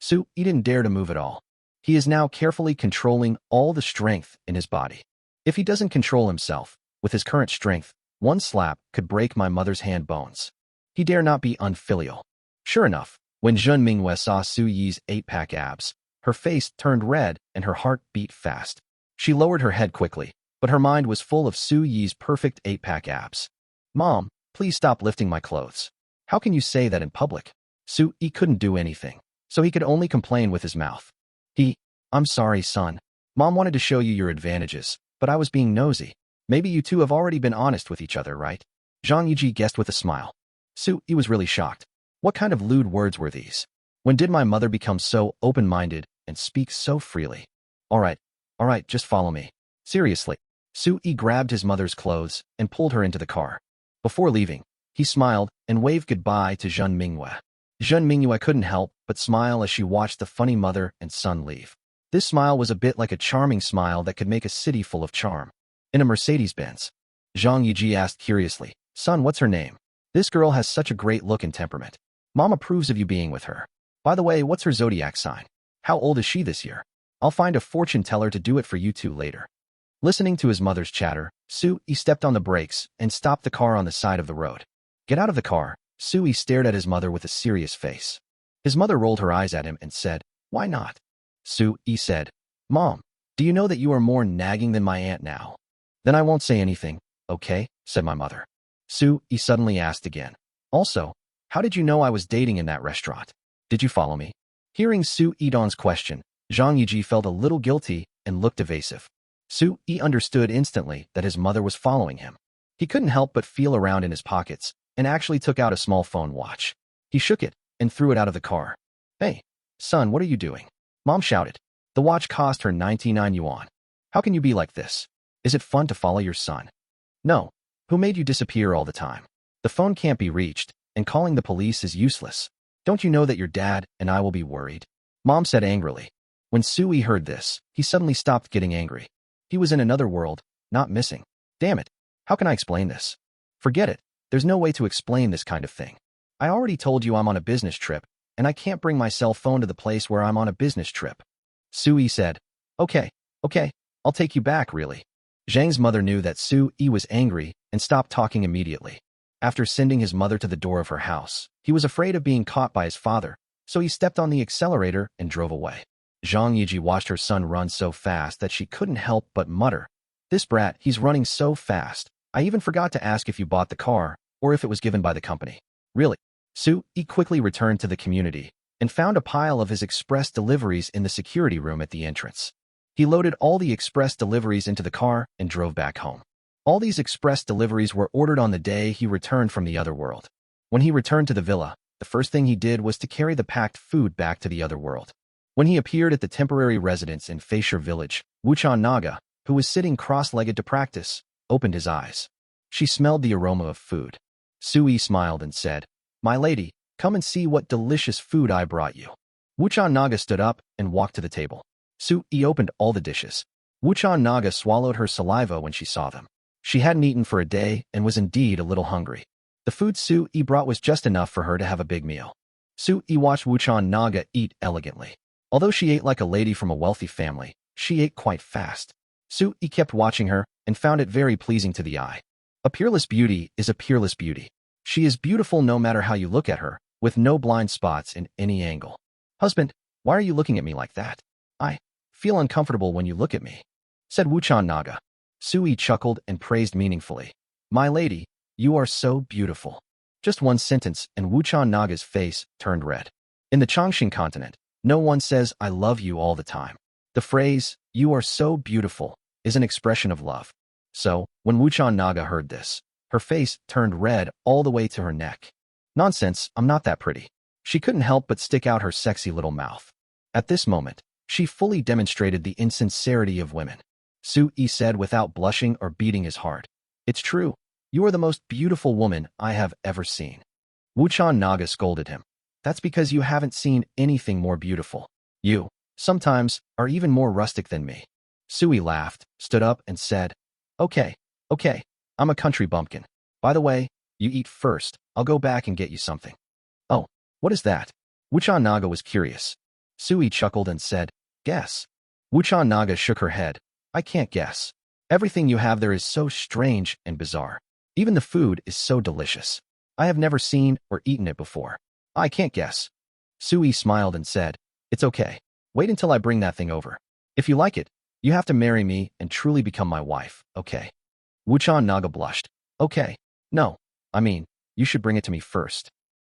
Su Yi didn't dare to move at all. He is now carefully controlling all the strength in his body. If he doesn't control himself, with his current strength, one slap could break my mother's hand bones. He dare not be unfilial. Sure enough, when Zhen Minghua saw Su Yi's 8-pack abs, her face turned red and her heart beat fast. She lowered her head quickly, but her mind was full of Su Yi's perfect 8-pack abs. Mom, please stop lifting my clothes. How can you say that in public? Su Yi couldn't do anything, so he could only complain with his mouth. I'm sorry, son. Mom wanted to show you your advantages, but I was being nosy. Maybe you two have already been honest with each other, right? Zhang Yiji guessed with a smile. Su Yi was really shocked. What kind of lewd words were these? When did my mother become so open-minded and speak so freely? All right, just follow me. Seriously. Su Yi grabbed his mother's clothes and pulled her into the car. Before leaving, he smiled and waved goodbye to Zhen Minghua. Zhen Minghua couldn't help but smile as she watched the funny mother and son leave. This smile was a bit like a charming smile that could make a city full of charm. In a Mercedes-Benz. Zhang Yiji asked curiously, Son, what's her name? This girl has such a great look and temperament. Mom approves of you being with her. By the way, what's her zodiac sign? How old is she this year? I'll find a fortune teller to do it for you two later. Listening to his mother's chatter, Su Yi stepped on the brakes and stopped the car on the side of the road. Get out of the car. Su Yi stared at his mother with a serious face. His mother rolled her eyes at him and said, Why not? Su Yi said, Mom, do you know that you are more nagging than my aunt now? Then I won't say anything, okay? Said my mother. Su Yi suddenly asked again. Also, how did you know I was dating in that restaurant? Did you follow me? Hearing Su Yidan's question, Zhang Yiji felt a little guilty and looked evasive. Su Yi understood instantly that his mother was following him. He couldn't help but feel around in his pockets and actually took out a small phone watch. He shook it and threw it out of the car. Hey, son, what are you doing? Mom shouted. The watch cost her 99 yuan. How can you be like this? Is it fun to follow your son? No. Who made you disappear all the time? The phone can't be reached, and calling the police is useless. Don't you know that your dad and I will be worried? Mom said angrily. When Sui heard this, he suddenly stopped getting angry. He was in another world, not missing. Damn it. How can I explain this? Forget it. There's no way to explain this kind of thing. I already told you I'm on a business trip, and I can't bring my cell phone to the place where I'm on a business trip. Sui said, Okay, I'll take you back, really. Zhang's mother knew that Sui was angry and stopped talking immediately. After sending his mother to the door of her house, he was afraid of being caught by his father, so he stepped on the accelerator and drove away. Zhang Yiji watched her son run so fast that she couldn't help but mutter, This brat, he's running so fast. I even forgot to ask if you bought the car or if it was given by the company. Really? Sui quickly returned to the community and found a pile of his express deliveries in the security room at the entrance. He loaded all the express deliveries into the car and drove back home. All these express deliveries were ordered on the day he returned from the other world. When he returned to the villa, the first thing he did was to carry the packed food back to the other world. When he appeared at the temporary residence in Faisher village, Wuchan Naga, who was sitting cross-legged to practice, opened his eyes. She smelled the aroma of food. Sui smiled and said, My lady, come and see what delicious food I brought you. Wuchan Naga stood up and walked to the table. Sui opened all the dishes. Wuchan Naga swallowed her saliva when she saw them. She hadn't eaten for a day and was indeed a little hungry. The food Sui brought was just enough for her to have a big meal. Sui watched Wuchan Naga eat elegantly. Although she ate like a lady from a wealthy family, she ate quite fast. Sui kept watching her and found it very pleasing to the eye. A peerless beauty is a peerless beauty. She is beautiful no matter how you look at her, with no blind spots in any angle. Husband, why are you looking at me like that? I feel uncomfortable when you look at me, said Wuchan Naga. Sui chuckled and praised meaningfully. My lady, you are so beautiful. Just one sentence and Wuchan Naga's face turned red. In the Chongqing continent, no one says I love you all the time. The phrase, you are so beautiful, is an expression of love. So, when Wuchan Naga heard this, her face turned red all the way to her neck. Nonsense, I'm not that pretty. She couldn't help but stick out her sexy little mouth. At this moment, she fully demonstrated the insincerity of women. Sui said without blushing or beating his heart, It's true. You are the most beautiful woman I have ever seen. Wuchan Naga scolded him. That's because you haven't seen anything more beautiful. You, sometimes, are even more rustic than me. Sui laughed, stood up, and said, Okay, I'm a country bumpkin. By the way, you eat first. I'll go back and get you something. Oh, what is that? Wuchan Naga was curious. Sui chuckled and said, Guess. Wuchan Naga shook her head. I can't guess. Everything you have there is so strange and bizarre. Even the food is so delicious. I have never seen or eaten it before. I can't guess. Sui smiled and said, It's okay. Wait until I bring that thing over. If you like it, you have to marry me and truly become my wife, okay? Wuchan Naga blushed. Okay. No, I mean, you should bring it to me first.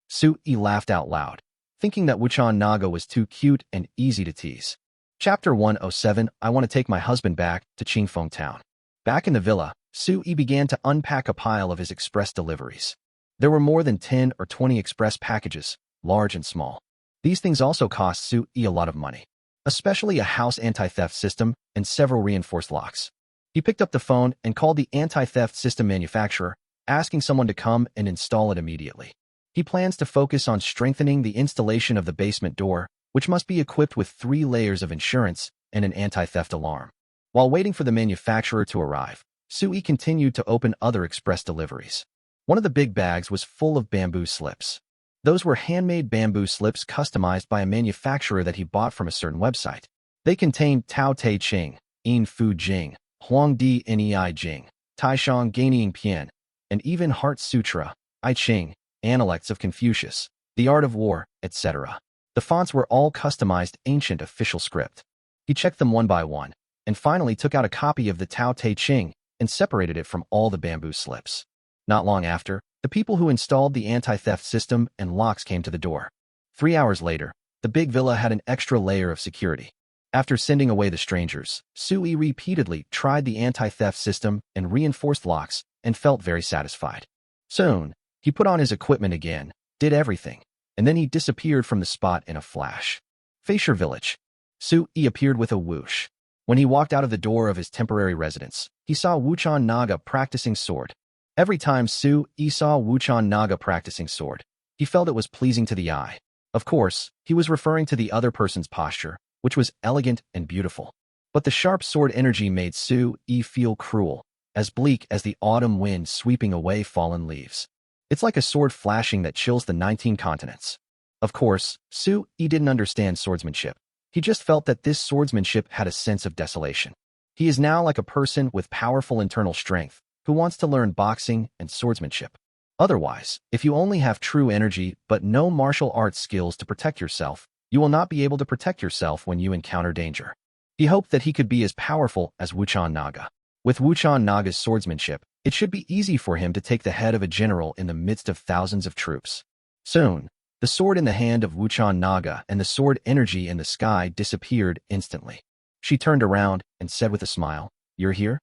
Sui laughed out loud, thinking that Wuchan Naga was too cute and easy to tease. Chapter 107, I want to take my husband back to Qingfeng Town. Back in the villa, Sui began to unpack a pile of his express deliveries. There were more than 10 or 20 express packages, large and small. These things also cost Sui a lot of money, especially a house anti-theft system and several reinforced locks. He picked up the phone and called the anti-theft system manufacturer, asking someone to come and install it immediately. He plans to focus on strengthening the installation of the basement door, which must be equipped with 3 layers of insurance and an anti-theft alarm. While waiting for the manufacturer to arrive, Sui continued to open other express deliveries. One of the big bags was full of bamboo slips. Those were handmade bamboo slips customized by a manufacturer that he bought from a certain website. They contained Tao Te Ching, Yin Fu Jing, Huang Di Nei Jing, Taishang Gaining Pian, and even Heart Sutra, I Ching, Analects of Confucius, The Art of War, etc. The fonts were all customized ancient official script. He checked them one by one, and finally took out a copy of the Tao Te Ching and separated it from all the bamboo slips. Not long after, the people who installed the anti-theft system and locks came to the door. 3 hours later, the big villa had an extra layer of security. After sending away the strangers, Sui repeatedly tried the anti-theft system and reinforced locks and felt very satisfied. Soon, he put on his equipment again, did everything, and then he disappeared from the spot in a flash. Faisher village. Sui appeared with a whoosh. When he walked out of the door of his temporary residence, he saw Wuchan Naga practicing sword. Every time Su-yi saw Wuchan Naga practicing sword, he felt it was pleasing to the eye. Of course, he was referring to the other person's posture, which was elegant and beautiful. But the sharp sword energy made Su-yi feel cruel, as bleak as the autumn wind sweeping away fallen leaves. It's like a sword flashing that chills the 19 continents. Of course, Su-yi didn't understand swordsmanship. He just felt that this swordsmanship had a sense of desolation. He is now like a person with powerful internal strength, who wants to learn boxing and swordsmanship. Otherwise, if you only have true energy but no martial arts skills to protect yourself, you will not be able to protect yourself when you encounter danger. He hoped that he could be as powerful as Wuchan Naga. With Wuchan Naga's swordsmanship, it should be easy for him to take the head of a general in the midst of thousands of troops. Soon, the sword in the hand of Wuchan Naga and the sword energy in the sky disappeared instantly. She turned around and said with a smile, "You're here?"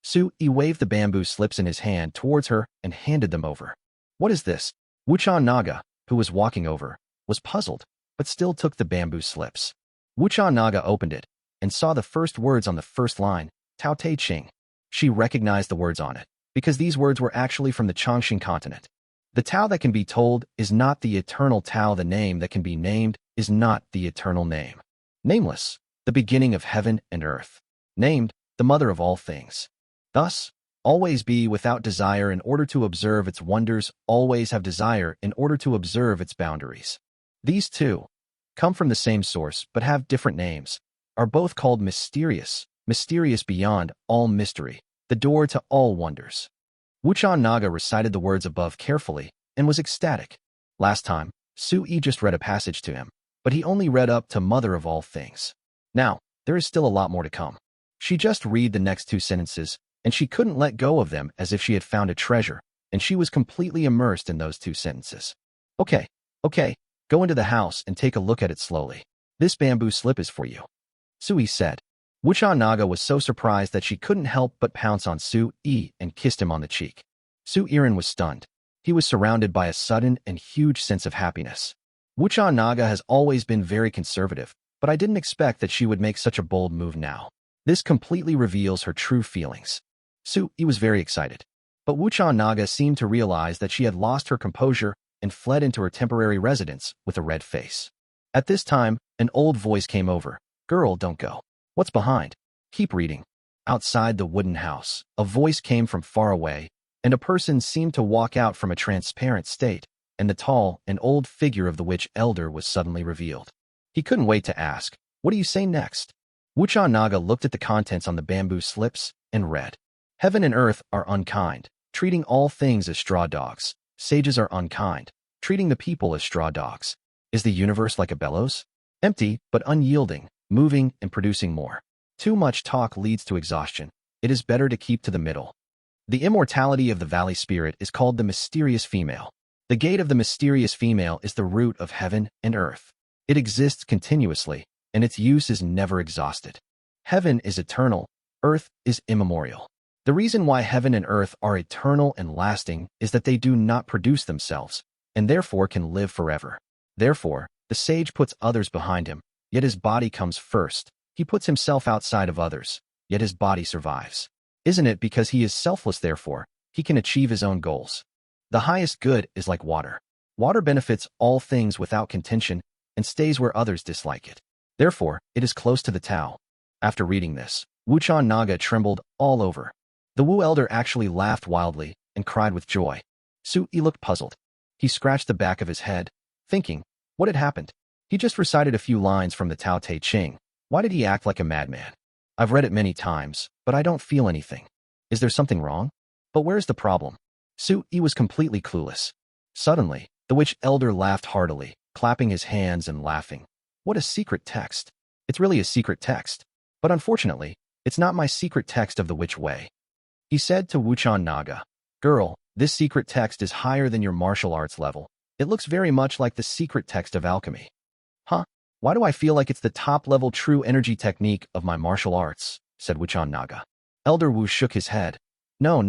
Su-yi waved the bamboo slips in his hand towards her and handed them over. "What is this?" Wuchan Naga, who was walking over, was puzzled, but still took the bamboo slips. Wuchan Naga opened it and saw the first words on the first line, Tao Te Ching. She recognized the words on it, because these words were actually from the Chongqing continent. The Tao that can be told is not the eternal Tao. The name that can be named is not the eternal name. Nameless, the beginning of heaven and earth. Named, the mother of all things. Thus, always be without desire in order to observe its wonders, always have desire in order to observe its boundaries. These two come from the same source but have different names, are both called mysterious, mysterious beyond all mystery, the door to all wonders. Wuchan Naga recited the words above carefully and was ecstatic. Last time, Su-yi just read a passage to him, but he only read up to mother of all things. Now, there is still a lot more to come. She just read the next two sentences, and she couldn't let go of them as if she had found a treasure, and she was completely immersed in those two sentences. Okay, go into the house and take a look at it slowly. This bamboo slip is for you, Su-yi said. Wuchan Naga was so surprised that she couldn't help but pounce on Su-yi and kissed him on the cheek. Su-iren was stunned. He was surrounded by a sudden and huge sense of happiness. Wuchan Naga has always been very conservative, but I didn't expect that she would make such a bold move now. This completely reveals her true feelings. Su-yi was very excited. But Wuchan Naga seemed to realize that she had lost her composure and fled into her temporary residence with a red face. At this time, an old voice came over. "Girl, don't go. What's behind? Keep reading." Outside the wooden house, a voice came from far away, and a person seemed to walk out from a transparent state, and the tall and old figure of the witch elder was suddenly revealed. He couldn't wait to ask, "What do you say next?" Wuchan Naga looked at the contents on the bamboo slips and read, "Heaven and earth are unkind, treating all things as straw dogs. Sages are unkind, treating the people as straw dogs. Is the universe like a bellows? Empty, but unyielding, moving and producing more. Too much talk leads to exhaustion. It is better to keep to the middle. The immortality of the valley spirit is called the mysterious female. The gate of the mysterious female is the root of heaven and earth. It exists continuously, and its use is never exhausted. Heaven is eternal, earth is immemorial. The reason why heaven and earth are eternal and lasting is that they do not produce themselves, and therefore can live forever. Therefore, the sage puts others behind him, yet his body comes first. He puts himself outside of others, yet his body survives. Isn't it because he is selfless, therefore, he can achieve his own goals? The highest good is like water. Water benefits all things without contention and stays where others dislike it. Therefore, it is close to the Tao. After reading this, Wuchan Naga trembled all over. The Wu elder actually laughed wildly and cried with joy. Su-yi looked puzzled. He scratched the back of his head, thinking, what had happened? He just recited a few lines from the Tao Te Ching. Why did he act like a madman? I've read it many times, but I don't feel anything. Is there something wrong? But where's the problem? Su-yi was completely clueless. Suddenly, the witch elder laughed heartily, clapping his hands and laughing. What a secret text. It's really a secret text. But unfortunately, it's not my secret text of the witch way. He said to Wuchan Naga, "Girl, this secret text is higher than your martial arts level. It looks very much like the secret text of alchemy." Huh? Why do I feel like it's the top-level true energy technique of my martial arts? Said Wuchan Naga. Elder Wu shook his head. No.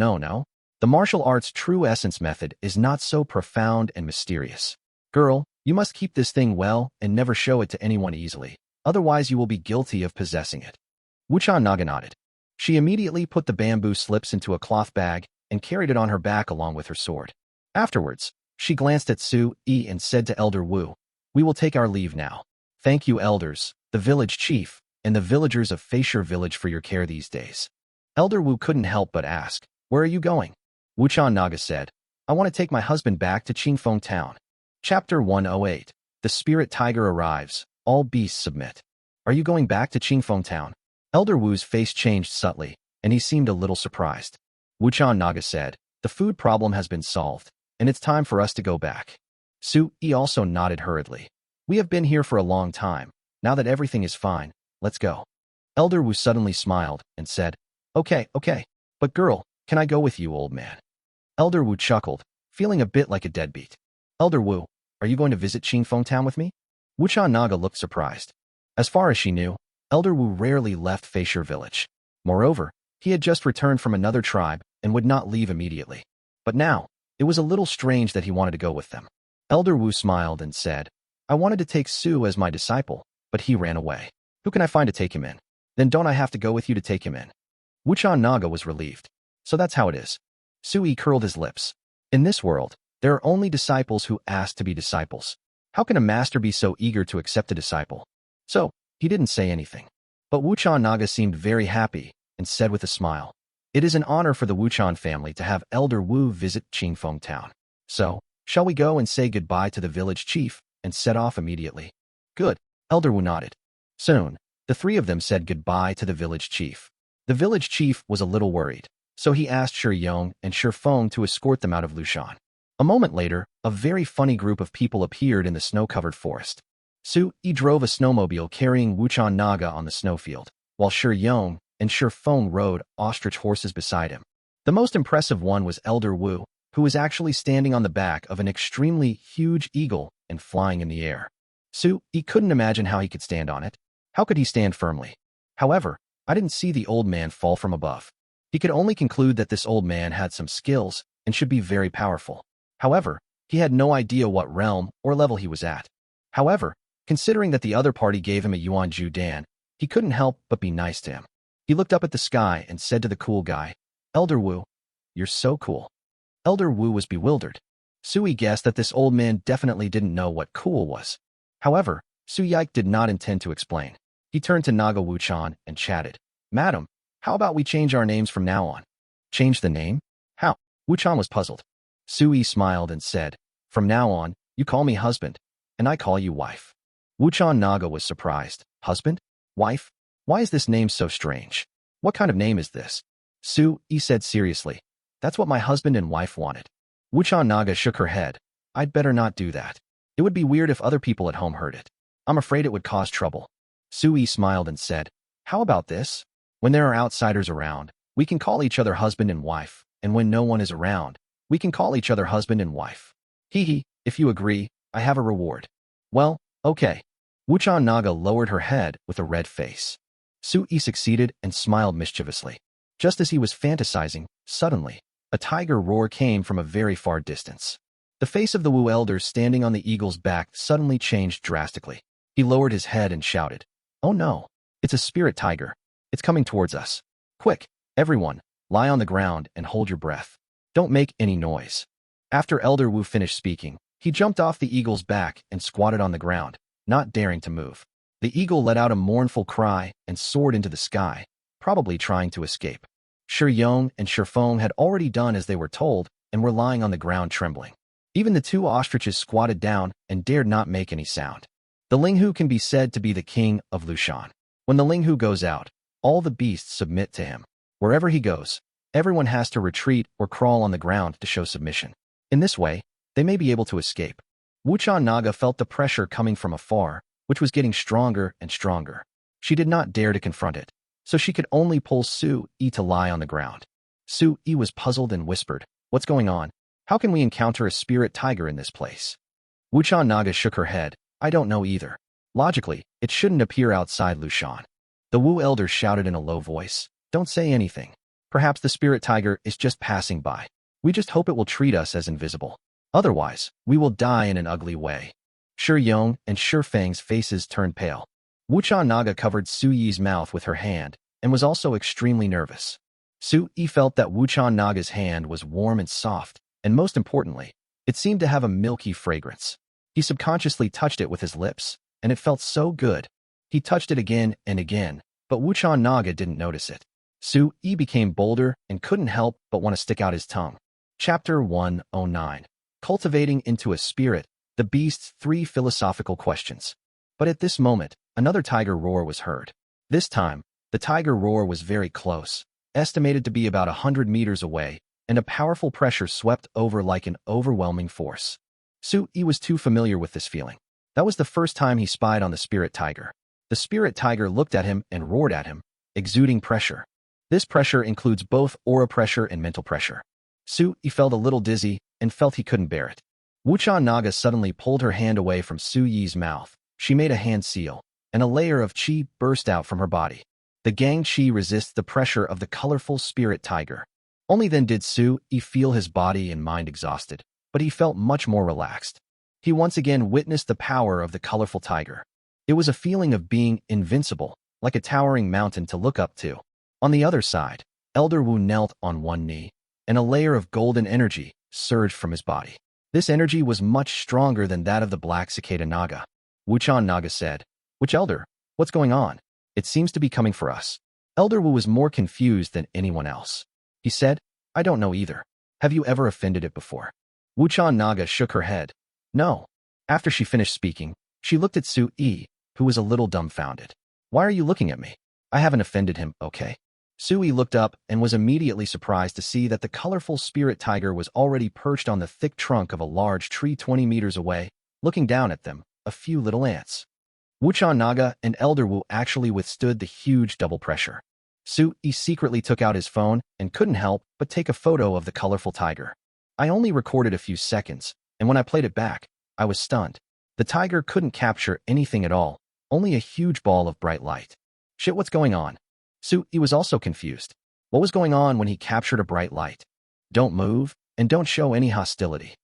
The martial arts true essence method is not so profound and mysterious. Girl, you must keep this thing well and never show it to anyone easily. Otherwise you will be guilty of possessing it. Wuchan Naga nodded. She immediately put the bamboo slips into a cloth bag and carried it on her back along with her sword. Afterwards, she glanced at Su-yi and said to Elder Wu, "We will take our leave now. Thank you, elders, the village chief, and the villagers of Feisher village for your care these days." Elder Wu couldn't help but ask, "Where are you going?" Wuchan Naga said, "I want to take my husband back to Qingfeng town." Chapter 108. The spirit tiger arrives. All beasts submit. Are you going back to Qingfeng town? Elder Wu's face changed subtly, and he seemed a little surprised. Wuchan Naga said, "The food problem has been solved, and it's time for us to go back." Su-yi also nodded hurriedly. "We have been here for a long time. Now that everything is fine, let's go." Elder Wu suddenly smiled and said, Okay. But girl, can I go with you, old man?" Elder Wu chuckled, feeling a bit like a deadbeat. "Elder Wu, are you going to visit Qingfeng town with me?" Wuchan Naga looked surprised. As far as she knew, Elder Wu rarely left Feisher village. Moreover, he had just returned from another tribe and would not leave immediately. But now, it was a little strange that he wanted to go with them. Elder Wu smiled and said, "I wanted to take Su as my disciple, but he ran away. Who can I find to take him in? Then don't I have to go with you to take him in?" Wuchan Naga was relieved. "So that's how it is." Su-yi curled his lips. "In this world, there are only disciples who ask to be disciples. How can a master be so eager to accept a disciple?" So, he didn't say anything. But Wuchan Naga seemed very happy and said with a smile, "It is an honor for the Wuchan family to have Elder Wu visit Qingfeng town. So, shall we go and say goodbye to the village chief and set off immediately?" "Good." Elder Wu nodded. Soon, the three of them said goodbye to the village chief. The village chief was a little worried, so he asked Shi Yong and Shi Feng to escort them out of Lushan. A moment later, a very funny group of people appeared in the snow-covered forest. Su-yi drove a snowmobile carrying Wuchan Naga on the snowfield, while Shi Yong and Shi Feng rode ostrich horses beside him. The most impressive one was Elder Wu, who was actually standing on the back of an extremely huge eagle and flying in the air. Su-yi couldn't imagine how he could stand on it. How could he stand firmly? However, I didn't see the old man fall from above. He could only conclude that this old man had some skills and should be very powerful. However, he had no idea what realm or level he was at. However, considering that the other party gave him a Yuanju Dan, he couldn't help but be nice to him. He looked up at the sky and said to the cool guy, "Elder Wu, you're so cool." Elder Wu was bewildered. Su-yi guessed that this old man definitely didn't know what cool was. However, Su-yi did not intend to explain. He turned to Naga Wuchan and chatted, "Madam, how about we change our names from now on?" "Change the name? How?" Wuchan was puzzled. Su-yi smiled and said, "From now on, you call me husband, and I call you wife." Wuchan Naga was surprised. "Husband? Wife? Why is this name so strange? What kind of name is this?" Su-yi said seriously, "That's what my husband and wife wanted." Wuchan Naga shook her head. "I'd better not do that. It would be weird if other people at home heard it. I'm afraid it would cause trouble." Su-yi smiled and said, "How about this? When there are outsiders around, we can call each other husband and wife, and when no one is around, we can call each other husband and wife. Hee, if you agree, I have a reward." "Well, okay." Wuchan Naga lowered her head with a red face. Su-yi succeeded and smiled mischievously. Just as he was fantasizing, suddenly, a tiger roar came from a very far distance. The face of the Wu elder standing on the eagle's back suddenly changed drastically. He lowered his head and shouted, "Oh no, it's a spirit tiger. It's coming towards us. Quick, everyone, lie on the ground and hold your breath. Don't make any noise." After Elder Wu finished speaking, he jumped off the eagle's back and squatted on the ground, not daring to move. The eagle let out a mournful cry and soared into the sky, probably trying to escape. Shi Yong and Shi Feng had already done as they were told and were lying on the ground trembling. Even the two ostriches squatted down and dared not make any sound. The Linghu can be said to be the king of Lushan. When the Linghu goes out, all the beasts submit to him. Wherever he goes, everyone has to retreat or crawl on the ground to show submission. In this way, they may be able to escape. Wuchan Naga felt the pressure coming from afar, which was getting stronger and stronger. She did not dare to confront it, so she could only pull Su-yi to lie on the ground. Su-yi was puzzled and whispered, "What's going on? How can we encounter a spirit tiger in this place?" Wuchan Naga shook her head. "I don't know either. Logically, it shouldn't appear outside Lushan." The Wu elder shouted in a low voice, "Don't say anything. Perhaps the spirit tiger is just passing by. We just hope it will treat us as invisible. Otherwise, we will die in an ugly way." Shi Yong and Shi Feng's faces turned pale. Wuchan Naga covered Su-yi's mouth with her hand and was also extremely nervous. Su-yi felt that Wuchan Naga's hand was warm and soft, and most importantly, it seemed to have a milky fragrance. He subconsciously touched it with his lips, and it felt so good. He touched it again and again, but Wuchan Naga didn't notice it. Su-yi became bolder and couldn't help but want to stick out his tongue. Chapter 109. Cultivating into a Spirit, the Beast's 3 Philosophical Questions. But at this moment, another tiger roar was heard. This time, the tiger roar was very close, estimated to be about 100 meters away, and a powerful pressure swept over like an overwhelming force. Su-yi was too familiar with this feeling. That was the first time he spied on the spirit tiger. The spirit tiger looked at him and roared at him, exuding pressure. This pressure includes both aura pressure and mental pressure. Su-yi felt a little dizzy and felt he couldn't bear it. Wuchan Naga suddenly pulled her hand away from Su-yi's mouth. She made a hand seal, and a layer of qi burst out from her body. The gang qi resists the pressure of the colorful spirit tiger. Only then did Su-yi feel his body and mind exhausted, but he felt much more relaxed. He once again witnessed the power of the colorful tiger. It was a feeling of being invincible, like a towering mountain to look up to. On the other side, Elder Wu knelt on one knee, and a layer of golden energy surged from his body. This energy was much stronger than that of the black cicada naga. Wuchan Naga said, "Which elder? What's going on? It seems to be coming for us." Elder Wu was more confused than anyone else. He said, "I don't know either. Have you ever offended it before?" Wuchan Naga shook her head. "No." After she finished speaking, she looked at Su-yi, who was a little dumbfounded. "Why are you looking at me? I haven't offended him, okay?" Su-yi looked up and was immediately surprised to see that the colorful spirit tiger was already perched on the thick trunk of a large tree 20 meters away, looking down at them, a few little ants. Wuchan Naga and Elder Wu actually withstood the huge double pressure. Su-yi secretly took out his phone and couldn't help but take a photo of the colorful tiger. "I only recorded a few seconds, and when I played it back, I was stunned. The tiger couldn't capture anything at all, only a huge ball of bright light. Shit, what's going on?" Su-yi was also confused. What was going on when he captured a bright light? "Don't move, and don't show any hostility,"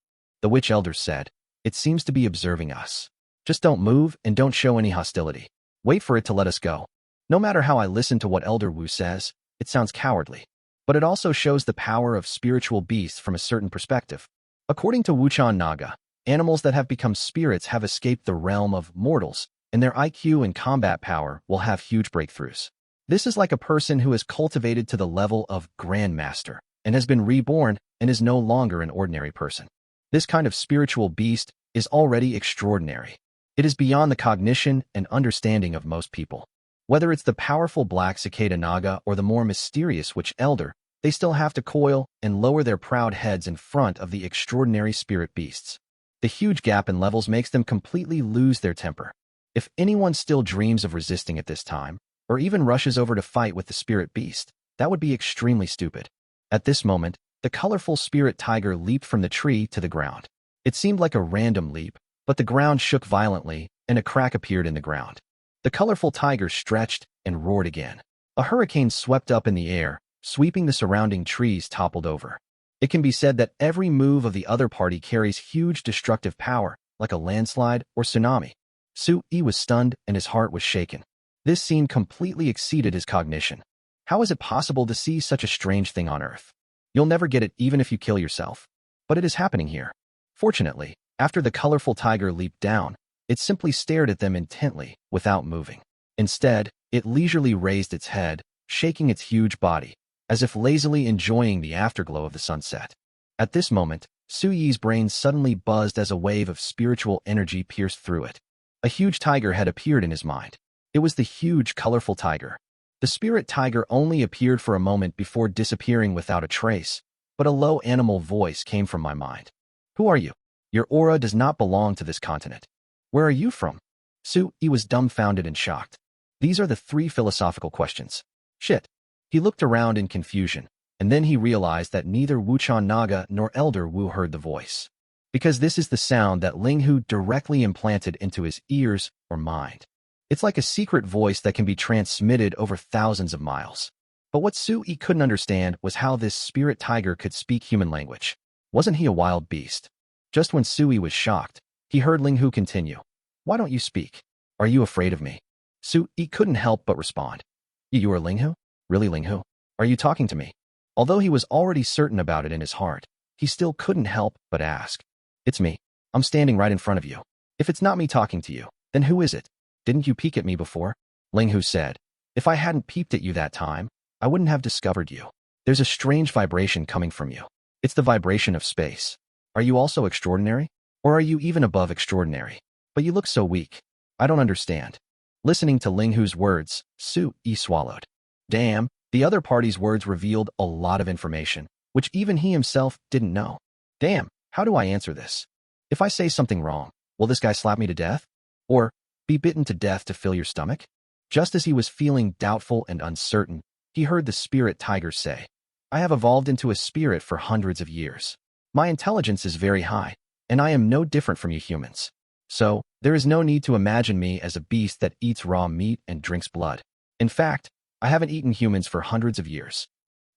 the witch elder said. "It seems to be observing us. Just don't move and don't show any hostility. Wait for it to let us go." No matter how I listen to what Elder Wu says, it sounds cowardly. But it also shows the power of spiritual beasts from a certain perspective. According to Wuchan Naga, animals that have become spirits have escaped the realm of mortals, and their IQ and combat power will have huge breakthroughs. This is like a person who has cultivated to the level of Grandmaster and has been reborn and is no longer an ordinary person. This kind of spiritual beast is already extraordinary. It is beyond the cognition and understanding of most people. Whether it's the powerful black cicada naga or the more mysterious witch elder, they still have to coil and lower their proud heads in front of the extraordinary spirit beasts. The huge gap in levels makes them completely lose their temper. If anyone still dreams of resisting at this time, or even rushes over to fight with the spirit beast, that would be extremely stupid. At this moment, the colorful spirit tiger leaped from the tree to the ground. It seemed like a random leap, but the ground shook violently, and a crack appeared in the ground. The colorful tiger stretched and roared again. A hurricane swept up in the air, sweeping the surrounding trees toppled over. It can be said that every move of the other party carries huge destructive power, like a landslide or tsunami. Su-yi was stunned and his heart was shaken. This scene completely exceeded his cognition. How is it possible to see such a strange thing on Earth? You'll never get it even if you kill yourself. But it is happening here. Fortunately, after the colorful tiger leaped down, it simply stared at them intently, without moving. Instead, it leisurely raised its head, shaking its huge body, as if lazily enjoying the afterglow of the sunset. At this moment, Su-yi's brain suddenly buzzed as a wave of spiritual energy pierced through it. A huge tiger had appeared in his mind. It was the huge, colorful tiger. The spirit tiger only appeared for a moment before disappearing without a trace, but a low animal voice came from my mind. "Who are you? Your aura does not belong to this continent. Where are you from?" Su-yi was dumbfounded and shocked. These are the 3 philosophical questions. Shit. He looked around in confusion, and then he realized that neither Wuchan Naga nor Elder Wu heard the voice. Because this is the sound that Linghu directly implanted into his ears or mind. It's like a secret voice that can be transmitted over thousands of miles. But what Su-yi couldn't understand was how this spirit tiger could speak human language. Wasn't he a wild beast? Just when Su-yi was shocked, he heard Linghu continue. "Why don't you speak? Are you afraid of me?" Su-yi couldn't help but respond. "You are Linghu? Really, Linghu? Are you talking to me?" Although he was already certain about it in his heart, he still couldn't help but ask. It's me. I'm standing right in front of you. If it's not me talking to you, then who is it? Didn't you peek at me before? Linghu said. If I hadn't peeped at you that time, I wouldn't have discovered you. There's a strange vibration coming from you. It's the vibration of space. Are you also extraordinary? Or are you even above extraordinary? But you look so weak. I don't understand. Listening to Linghu's words, Su-yi swallowed. Damn, the other party's words revealed a lot of information, which even he himself didn't know. Damn, how do I answer this? If I say something wrong, will this guy slap me to death? Or be bitten to death to fill your stomach? Just as he was feeling doubtful and uncertain, he heard the spirit tiger say, I have evolved into a spirit for hundreds of years. My intelligence is very high, and I am no different from you humans. So, there is no need to imagine me as a beast that eats raw meat and drinks blood. In fact, I haven't eaten humans for hundreds of years.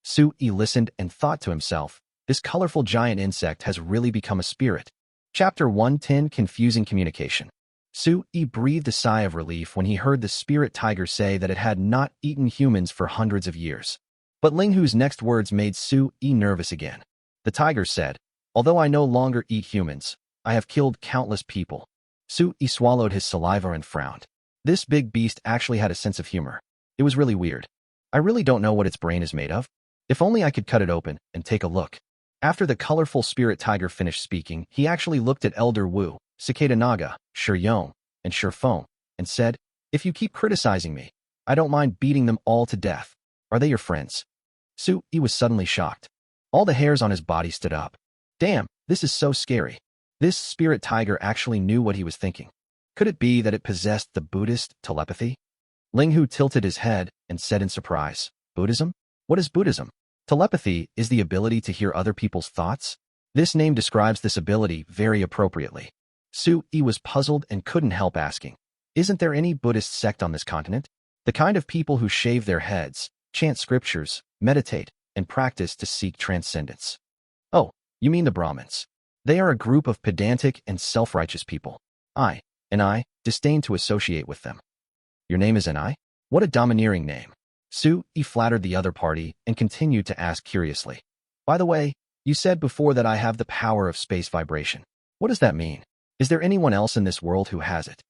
Su-yi listened and thought to himself, this colorful giant insect has really become a spirit. Chapter 110 Confusing Communication. Su-yi breathed a sigh of relief when he heard the spirit tiger say that it had not eaten humans for hundreds of years. But Linghu's next words made Su-yi nervous again. The tiger said, although I no longer eat humans, I have killed countless people. Su-yi swallowed his saliva and frowned. This big beast actually had a sense of humor. It was really weird. I really don't know what its brain is made of. If only I could cut it open and take a look. After the colorful spirit tiger finished speaking, he actually looked at Elder Wu, Cicada Naga, Shiyong, and Shifeng, and said, if you keep criticizing me, I don't mind beating them all to death. Are they your friends? Su-yi was suddenly shocked. All the hairs on his body stood up. Damn, this is so scary. This spirit tiger actually knew what he was thinking. Could it be that it possessed the Buddhist telepathy? Linghu tilted his head and said in surprise, Buddhism? What is Buddhism? Telepathy is the ability to hear other people's thoughts. This name describes this ability very appropriately. Su-yi was puzzled and couldn't help asking, isn't there any Buddhist sect on this continent? The kind of people who shave their heads, chant scriptures, meditate, and practice to seek transcendence. Oh, you mean the Brahmins. They are a group of pedantic and self-righteous people. I disdain to associate with them. Your name is An? What a domineering name. Su-yi flattered the other party and continued to ask curiously. By the way, you said before that I have the power of space vibration. What does that mean? Is there anyone else in this world who has it?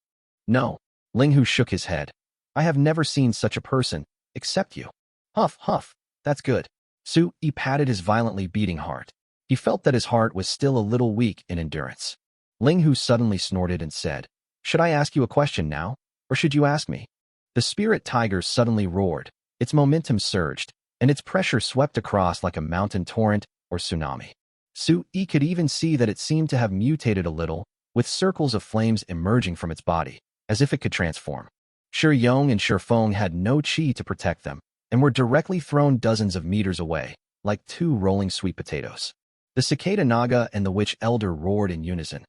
No. Linghu shook his head. I have never seen such a person, except you. Huff, huff. That's good. Su-yi patted his violently beating heart. He felt that his heart was still a little weak in endurance. Linghu suddenly snorted and said, should I ask you a question now, or should you ask me? The spirit tiger suddenly roared. Its momentum surged, and its pressure swept across like a mountain torrent or tsunami. Su-yi could even see that it seemed to have mutated a little, with circles of flames emerging from its body, as if it could transform. Shiyong and Shifeng had no qi to protect them, and were directly thrown dozens of meters away, like two rolling sweet potatoes. The cicada naga and the witch elder roared in unison.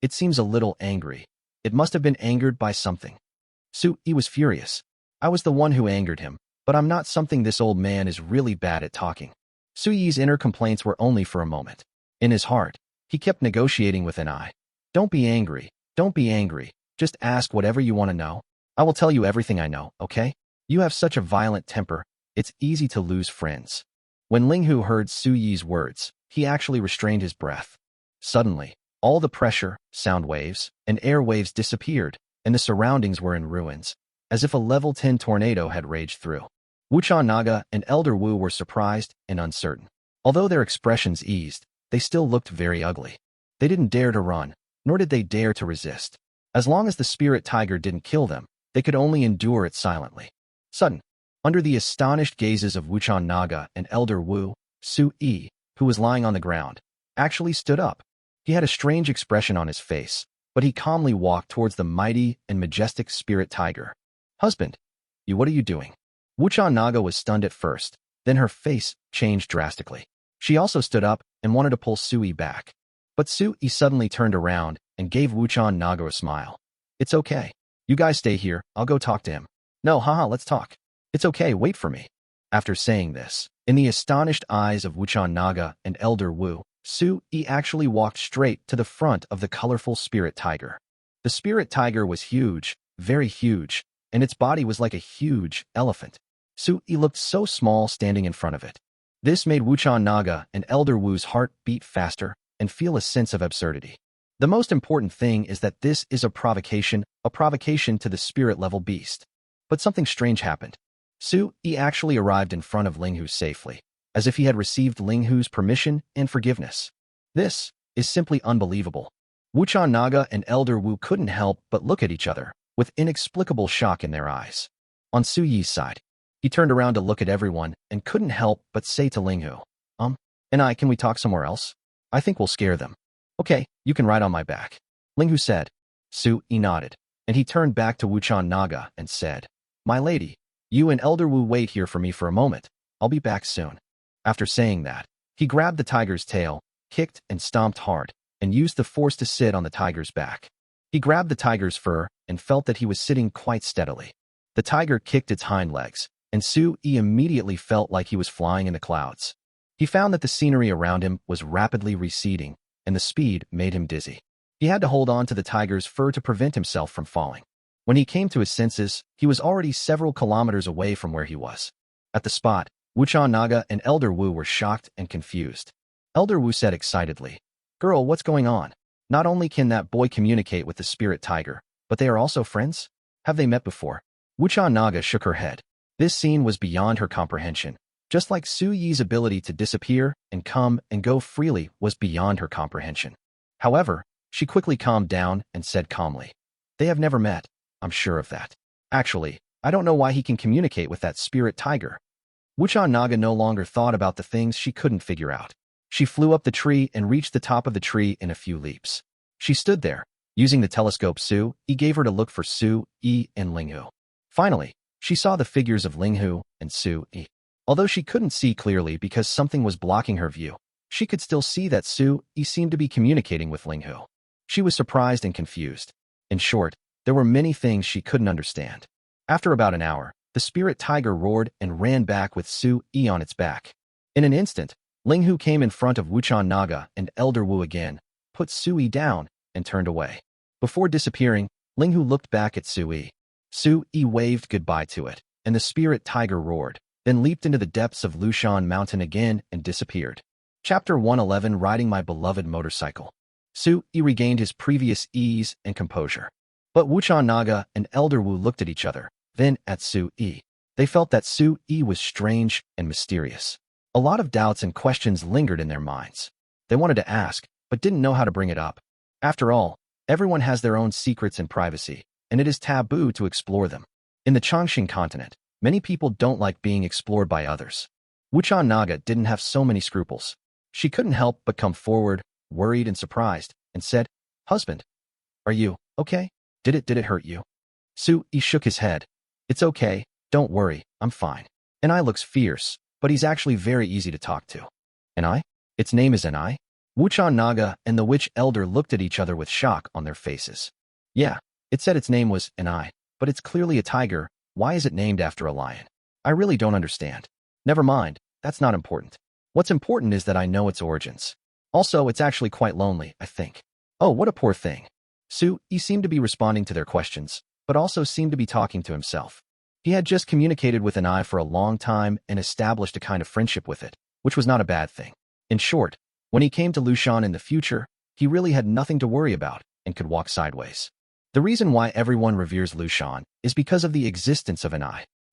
It seems a little angry. It must have been angered by something. Su-yi was furious. I was the one who angered him, but I'm not something. This old man is really bad at talking. Su-yi's inner complaints were only for a moment. In his heart, he kept negotiating with An. Don't be angry. Don't be angry. Just ask whatever you want to know. I will tell you everything I know, okay? You have such a violent temper, it's easy to lose friends. When Linghu heard Su-yi's words, he actually restrained his breath. Suddenly, all the pressure, sound waves, and air waves disappeared, and the surroundings were in ruins, as if a level 10 tornado had raged through. Wuchan Naga and Elder Wu were surprised and uncertain. Although their expressions eased, they still looked very ugly. They didn't dare to run, nor did they dare to resist. As long as the spirit tiger didn't kill them, they could only endure it silently. Sudden, under the astonished gazes of Wuchan Naga and Elder Wu, Su-yi, who was lying on the ground, actually stood up. He had a strange expression on his face, but he calmly walked towards the mighty and majestic spirit tiger. Husband, what are you doing? Wuchan Naga was stunned at first, then her face changed drastically. She also stood up and wanted to pull Su-yi back. But Su-yi suddenly turned around and gave Wuchan Naga a smile. It's okay. You guys stay here, I'll go talk to him. No, haha, let's talk. It's okay, wait for me. After saying this, in the astonished eyes of Wuchan Naga and Elder Wu, Su-yi actually walked straight to the front of the colorful spirit tiger. The spirit tiger was huge, very huge, and its body was like a huge elephant. Su-yi looked so small standing in front of it. This made Wuchan Naga and Elder Wu's heart beat faster and feel a sense of absurdity. The most important thing is that this is a provocation to the spirit-level beast. But something strange happened. Su-yi actually arrived in front of Linghu safely, as if he had received Linghu's permission and forgiveness. This is simply unbelievable. Wuchan Naga and Elder Wu couldn't help but look at each other, with inexplicable shock in their eyes. On Su-yi's side, he turned around to look at everyone and couldn't help but say to Linghu, can we talk somewhere else? I think we'll scare them. Okay, you can ride on my back. Linghu said. Su-yi nodded, and he turned back to Wuchan Naga and said, My lady, you and Elder Wu wait here for me for a moment. I'll be back soon. After saying that, he grabbed the tiger's tail, kicked and stomped hard, and used the force to sit on the tiger's back. He grabbed the tiger's fur and felt that he was sitting quite steadily. The tiger kicked its hind legs, and Su-yi immediately felt like he was flying in the clouds. He found that the scenery around him was rapidly receding, and the speed made him dizzy. He had to hold on to the tiger's fur to prevent himself from falling. When he came to his senses, he was already several kilometers away from where he was. At the spot, Wuchan Naga and Elder Wu were shocked and confused. Elder Wu said excitedly, Girl, what's going on? Not only can that boy communicate with the spirit tiger, but they are also friends? Have they met before? Wuchan Naga shook her head. This scene was beyond her comprehension. Just like Su-yi's ability to disappear and come and go freely was beyond her comprehension. However, she quickly calmed down and said calmly, They have never met, I'm sure of that. Actually, I don't know why he can communicate with that spirit tiger. Wuchan Naga no longer thought about the things she couldn't figure out. She flew up the tree and reached the top of the tree in a few leaps. She stood there. Using the telescope Su-yi gave her to look for Su-yi and Linghu. Finally, she saw the figures of Linghu and Su-yi. Although she couldn't see clearly because something was blocking her view, she could still see that Su-yi seemed to be communicating with Linghu. She was surprised and confused. In short, there were many things she couldn't understand. After about an hour, the spirit tiger roared and ran back with Su-yi on its back. In an instant, Linghu came in front of Wuchan Naga and Elder Wu again, put Su-yi down, and turned away. Before disappearing, Linghu looked back at Su-yi. Su-yi waved goodbye to it, and the spirit tiger roared, then leaped into the depths of Lushan Mountain again and disappeared. Chapter 111 Riding My Beloved Motorcycle. Su-yi regained his previous ease and composure. But Wuchan Naga and Elder Wu looked at each other, then at Su-yi. They felt that Su-yi was strange and mysterious. A lot of doubts and questions lingered in their minds. They wanted to ask, but didn't know how to bring it up. After all, everyone has their own secrets and privacy, and it is taboo to explore them. In the Chongqing continent, many people don't like being explored by others. Wuchan Naga didn't have so many scruples. She couldn't help but come forward, worried and surprised, and said, Husband, are you okay? Did it hurt you? Su-yi shook his head. It's okay, don't worry, I'm fine. And I looks fierce, but he's actually very easy to talk to. And I? Its name is An. Wuchan Naga and the witch elder looked at each other with shock on their faces. Yeah, it said its name was An, but it's clearly a tiger. Why is it named after a lion? I really don't understand. Never mind, that's not important. What's important is that I know its origins. Also, it's actually quite lonely, I think. Oh, what a poor thing. Su-yi seemed to be responding to their questions, but also seemed to be talking to himself. He had just communicated with An for a long time and established a kind of friendship with it, which was not a bad thing. In short, when he came to Lushan in the future, he really had nothing to worry about and could walk sideways. The reason why everyone reveres Lushan is because of the existence of An.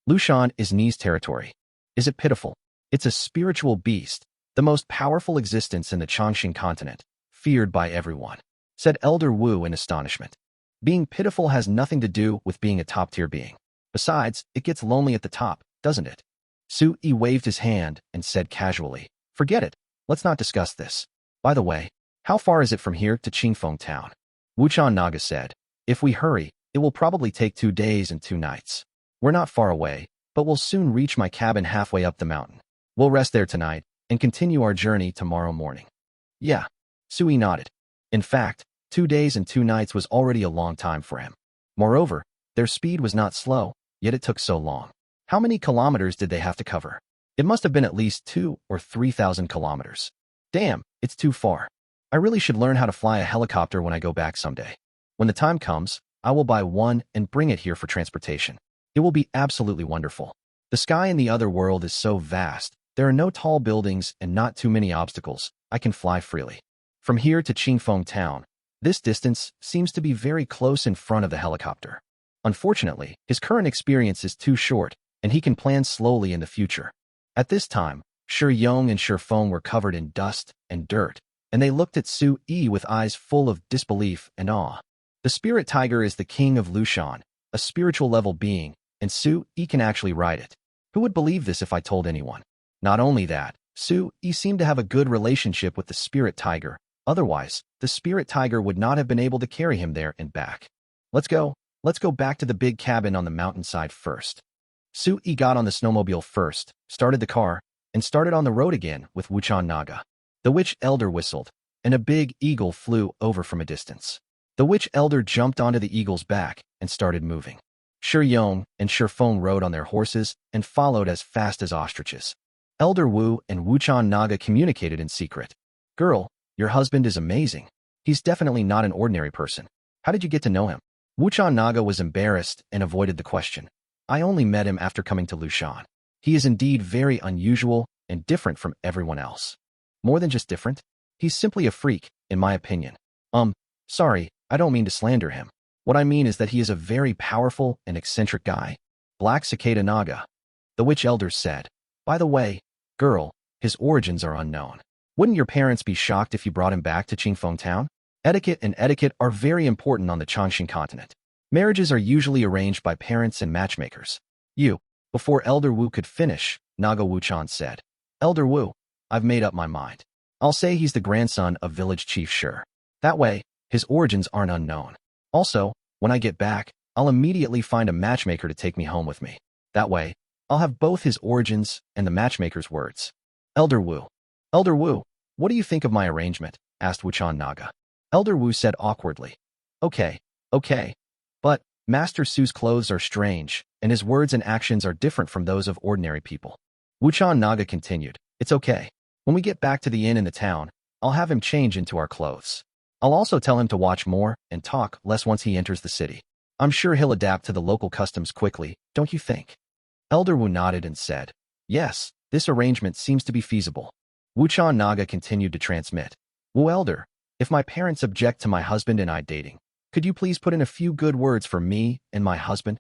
Lushan is Ni's territory. Is it pitiful? It's a spiritual beast, the most powerful existence in the Chongqing continent, feared by everyone, said Elder Wu in astonishment. Being pitiful has nothing to do with being a top-tier being. Besides, it gets lonely at the top, doesn't it? Su-yi waved his hand and said casually, Forget it, let's not discuss this. By the way, how far is it from here to Qingfeng town? Wuchan Naga said, If we hurry, it will probably take 2 days and 2 nights. We're not far away, but we'll soon reach my cabin halfway up the mountain. We'll rest there tonight and continue our journey tomorrow morning. Yeah, Su-yi nodded. In fact, 2 days and 2 nights was already a long time for him. Moreover, their speed was not slow, yet it took so long. How many kilometers did they have to cover? It must have been at least 2,000 or 3,000 kilometers. Damn, it's too far. I really should learn how to fly a helicopter when I go back someday. When the time comes, I will buy one and bring it here for transportation. It will be absolutely wonderful. The sky in the other world is so vast, There are no tall buildings and not too many obstacles. I can fly freely. From here to Qingfeng town, this distance seems to be very close in front of the helicopter. Unfortunately, his current experience is too short, and he can plan slowly in the future. At this time, Shi Yong and Shi Feng were covered in dust and dirt, and they looked at Su Yi with eyes full of disbelief and awe. The spirit tiger is the king of Lushan, a spiritual level being, and Su Yi can actually ride it. Who would believe this if I told anyone? Not only that, Su Yi seemed to have a good relationship with the spirit tiger. Otherwise, the spirit tiger would not have been able to carry him there and back. Let's go back to the big cabin on the mountainside first. Su Yi got on the snowmobile first, started the car, and started on the road again with Wuchan Naga. The witch elder whistled, and a big eagle flew over from a distance. The witch elder jumped onto the eagle's back and started moving. Shi Yong and Shi Feng rode on their horses and followed as fast as ostriches. Elder Wu and Wuchan Naga communicated in secret. Girl, your husband is amazing. He's definitely not an ordinary person. How did you get to know him? Wuchan Naga was embarrassed and avoided the question. I only met him after coming to Lushan. He is indeed very unusual and different from everyone else. More than just different, he's simply a freak, in my opinion. Sorry, I don't mean to slander him. What I mean is that he is a very powerful and eccentric guy. Black Cicada Naga. The witch elder said. By the way, girl, his origins are unknown. Wouldn't your parents be shocked if you brought him back to Qingfeng town? Etiquette and etiquette are very important on the Chongqing continent. Marriages are usually arranged by parents and matchmakers. Before Elder Wu could finish, Naga Wuchan said. Elder Wu, I've made up my mind. I'll say he's the grandson of village chief Shi. That way, his origins aren't unknown. Also, when I get back, I'll immediately find a matchmaker to take me home with me. That way, I'll have both his origins and the matchmaker's words. Elder Wu, what do you think of my arrangement? Asked Wuchan Naga. Elder Wu said awkwardly. Okay. But Master Su's clothes are strange, and his words and actions are different from those of ordinary people. Wuchan Naga continued. It's okay. When we get back to the inn in the town, I'll have him change into our clothes. I'll also tell him to watch more and talk less once he enters the city. I'm sure he'll adapt to the local customs quickly, don't you think? Elder Wu nodded and said, yes, this arrangement seems to be feasible. Wuchan Naga continued to transmit. Wu Elder, if my parents object to my husband and I dating, could you please put in a few good words for me and my husband?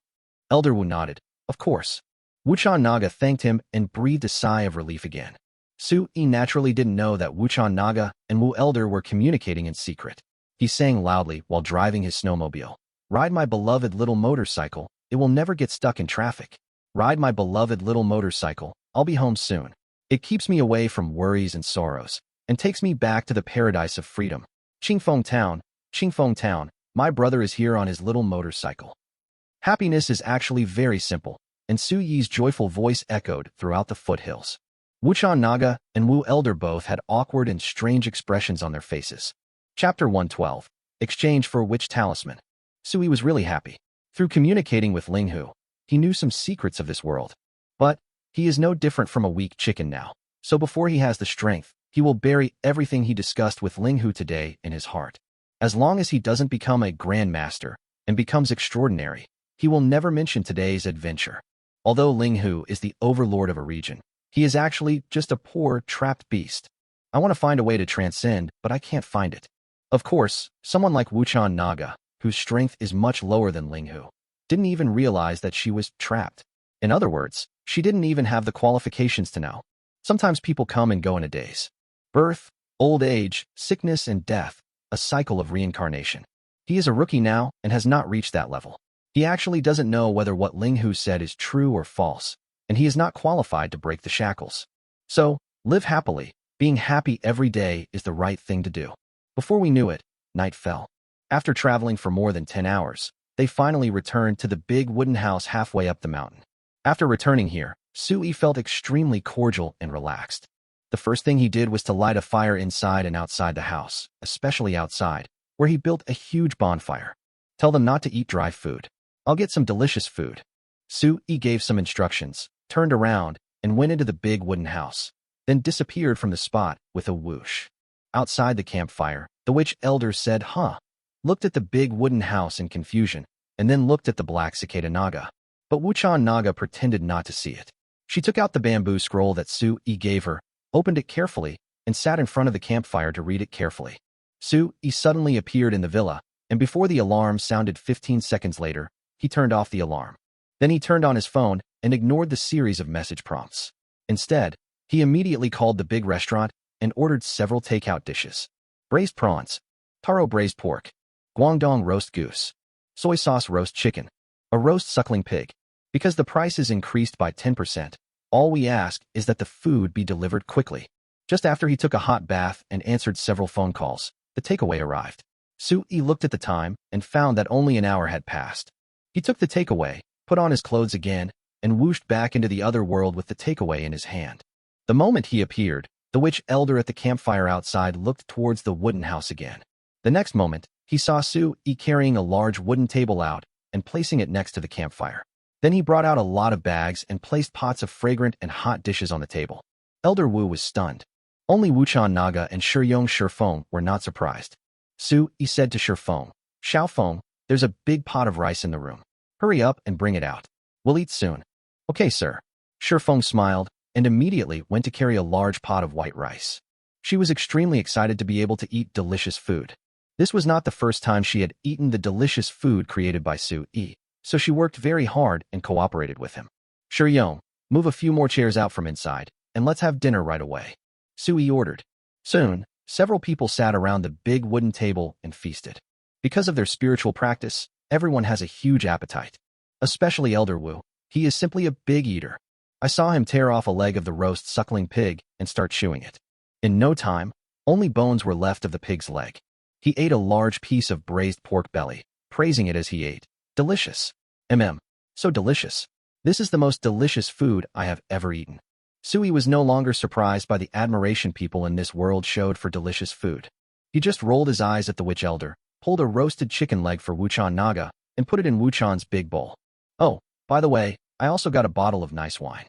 Elder Wu nodded. Of course. Wuchan Naga thanked him and breathed a sigh of relief again. Su Yi naturally didn't know that Wuchan Naga and Wu Elder were communicating in secret. He sang loudly while driving his snowmobile. Ride my beloved little motorcycle, it will never get stuck in traffic. Ride my beloved little motorcycle, I'll be home soon. It keeps me away from worries and sorrows, and takes me back to the paradise of freedom. Qingfeng town, my brother is here on his little motorcycle. Happiness is actually very simple, and Su Yi's joyful voice echoed throughout the foothills. Wuchan Naga and Wu Elder both had awkward and strange expressions on their faces. Chapter 112. Exchange for Witch Talisman. Su Yi was really happy. Through communicating with Ling Hu, he knew some secrets of this world. But he is no different from a weak chicken now. So before he has the strength, he will bury everything he discussed with Ling Hu today in his heart. As long as he doesn't become a grandmaster and becomes extraordinary, he will never mention today's adventure. Although Ling Hu is the overlord of a region, he is actually just a poor, trapped beast. I want to find a way to transcend, but I can't find it. Of course, someone like Wuchan Naga, whose strength is much lower than Ling Hu, didn't even realize that she was trapped. In other words, she didn't even have the qualifications to know. Sometimes people come and go in a daze. Birth, old age, sickness, and death, a cycle of reincarnation. He is a rookie now and has not reached that level. He actually doesn't know whether what Ling Hu said is true or false, and he is not qualified to break the shackles. So, live happily. Being happy every day is the right thing to do. Before we knew it, night fell. After traveling for more than 10 hours, they finally returned to the big wooden house halfway up the mountain. After returning here, Su Yi felt extremely cordial and relaxed. The first thing he did was to light a fire inside and outside the house, especially outside, where he built a huge bonfire. Tell them not to eat dry food. I'll get some delicious food. Su Yi gave some instructions, turned around, and went into the big wooden house, then disappeared from the spot with a whoosh. Outside the campfire, the witch elder said, looked at the big wooden house in confusion, and then looked at the black cicada Naga. But Wuchan Naga pretended not to see it. She took out the bamboo scroll that Su-yi gave her, opened it carefully, and sat in front of the campfire to read it carefully. Su-yi suddenly appeared in the villa, and before the alarm sounded 15 seconds later, he turned off the alarm. Then he turned on his phone and ignored the series of message prompts. Instead, he immediately called the big restaurant and ordered several takeout dishes. Braised prawns, taro braised pork, guangdong roast goose, soy sauce roast chicken, a roast suckling pig. Because the prices increased by 10%, all we ask is that the food be delivered quickly. Just after he took a hot bath and answered several phone calls, the takeaway arrived. Su-yi looked at the time and found that only an hour had passed. He took the takeaway, put on his clothes again, and whooshed back into the other world with the takeaway in his hand. The moment he appeared, the witch elder at the campfire outside looked towards the wooden house again. The next moment, he saw Su-yi carrying a large wooden table out and placing it next to the campfire. Then he brought out a lot of bags and placed pots of fragrant and hot dishes on the table. Elder Wu was stunned. Only Wuchan Naga and Shiyong Shifeng were not surprised. Su-yi said to Shifeng, "Xiaofeng, there's a big pot of rice in the room. Hurry up and bring it out. We'll eat soon." "Okay, sir." Shifeng smiled and immediately went to carry a large pot of white rice. She was extremely excited to be able to eat delicious food. This was not the first time she had eaten the delicious food created by Su-yi, so she worked very hard and cooperated with him. "Shiyong, move a few more chairs out from inside, and let's have dinner right away," Su-yi ordered. Soon, several people sat around the big wooden table and feasted. Because of their spiritual practice, everyone has a huge appetite. Especially Elder Wu. He is simply a big eater. I saw him tear off a leg of the roast suckling pig and start chewing it. In no time, only bones were left of the pig's leg. He ate a large piece of braised pork belly, praising it as he ate. "Delicious. So delicious. This is the most delicious food I have ever eaten." Su-yi was no longer surprised by the admiration people in this world showed for delicious food. He just rolled his eyes at the witch elder, pulled a roasted chicken leg for Wuchan Naga, and put it in Wuchan's big bowl. "Oh, by the way, I also got a bottle of nice wine."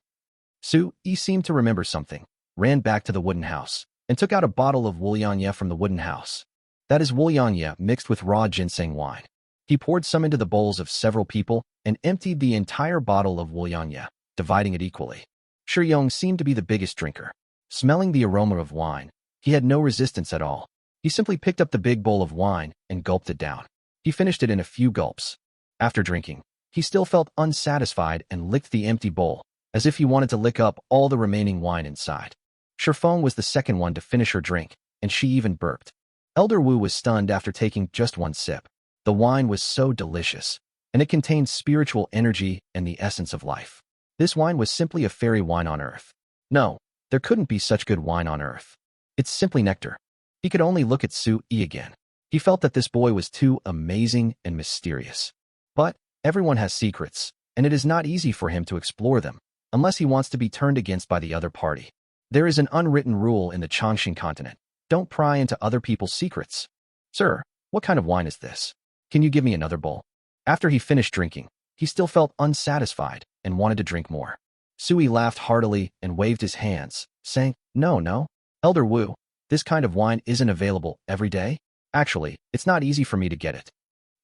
Su-yi seemed to remember something, ran back to the wooden house, and took out a bottle of wulianye from the wooden house. That is wulianye mixed with raw ginseng wine. He poured some into the bowls of several people and emptied the entire bottle of wulianye, dividing it equally. Shiyong seemed to be the biggest drinker. Smelling the aroma of wine, he had no resistance at all. He simply picked up the big bowl of wine and gulped it down. He finished it in a few gulps. After drinking, he still felt unsatisfied and licked the empty bowl, as if he wanted to lick up all the remaining wine inside. Shifeng was the second one to finish her drink, and she even burped. Elder Wu was stunned after taking just one sip. The wine was so delicious, and it contained spiritual energy and the essence of life. This wine was simply a fairy wine on earth. No, there couldn't be such good wine on earth. It's simply nectar. He could only look at Su-yi again. He felt that this boy was too amazing and mysterious. But everyone has secrets, and it is not easy for him to explore them, unless he wants to be turned against by the other party. There is an unwritten rule in the Chongqing continent. Don't pry into other people's secrets. "Sir, what kind of wine is this? Can you give me another bowl?" After he finished drinking, he still felt unsatisfied and wanted to drink more. Su-yi laughed heartily and waved his hands, saying, No, Elder Wu, this kind of wine isn't available every day. Actually, it's not easy for me to get it.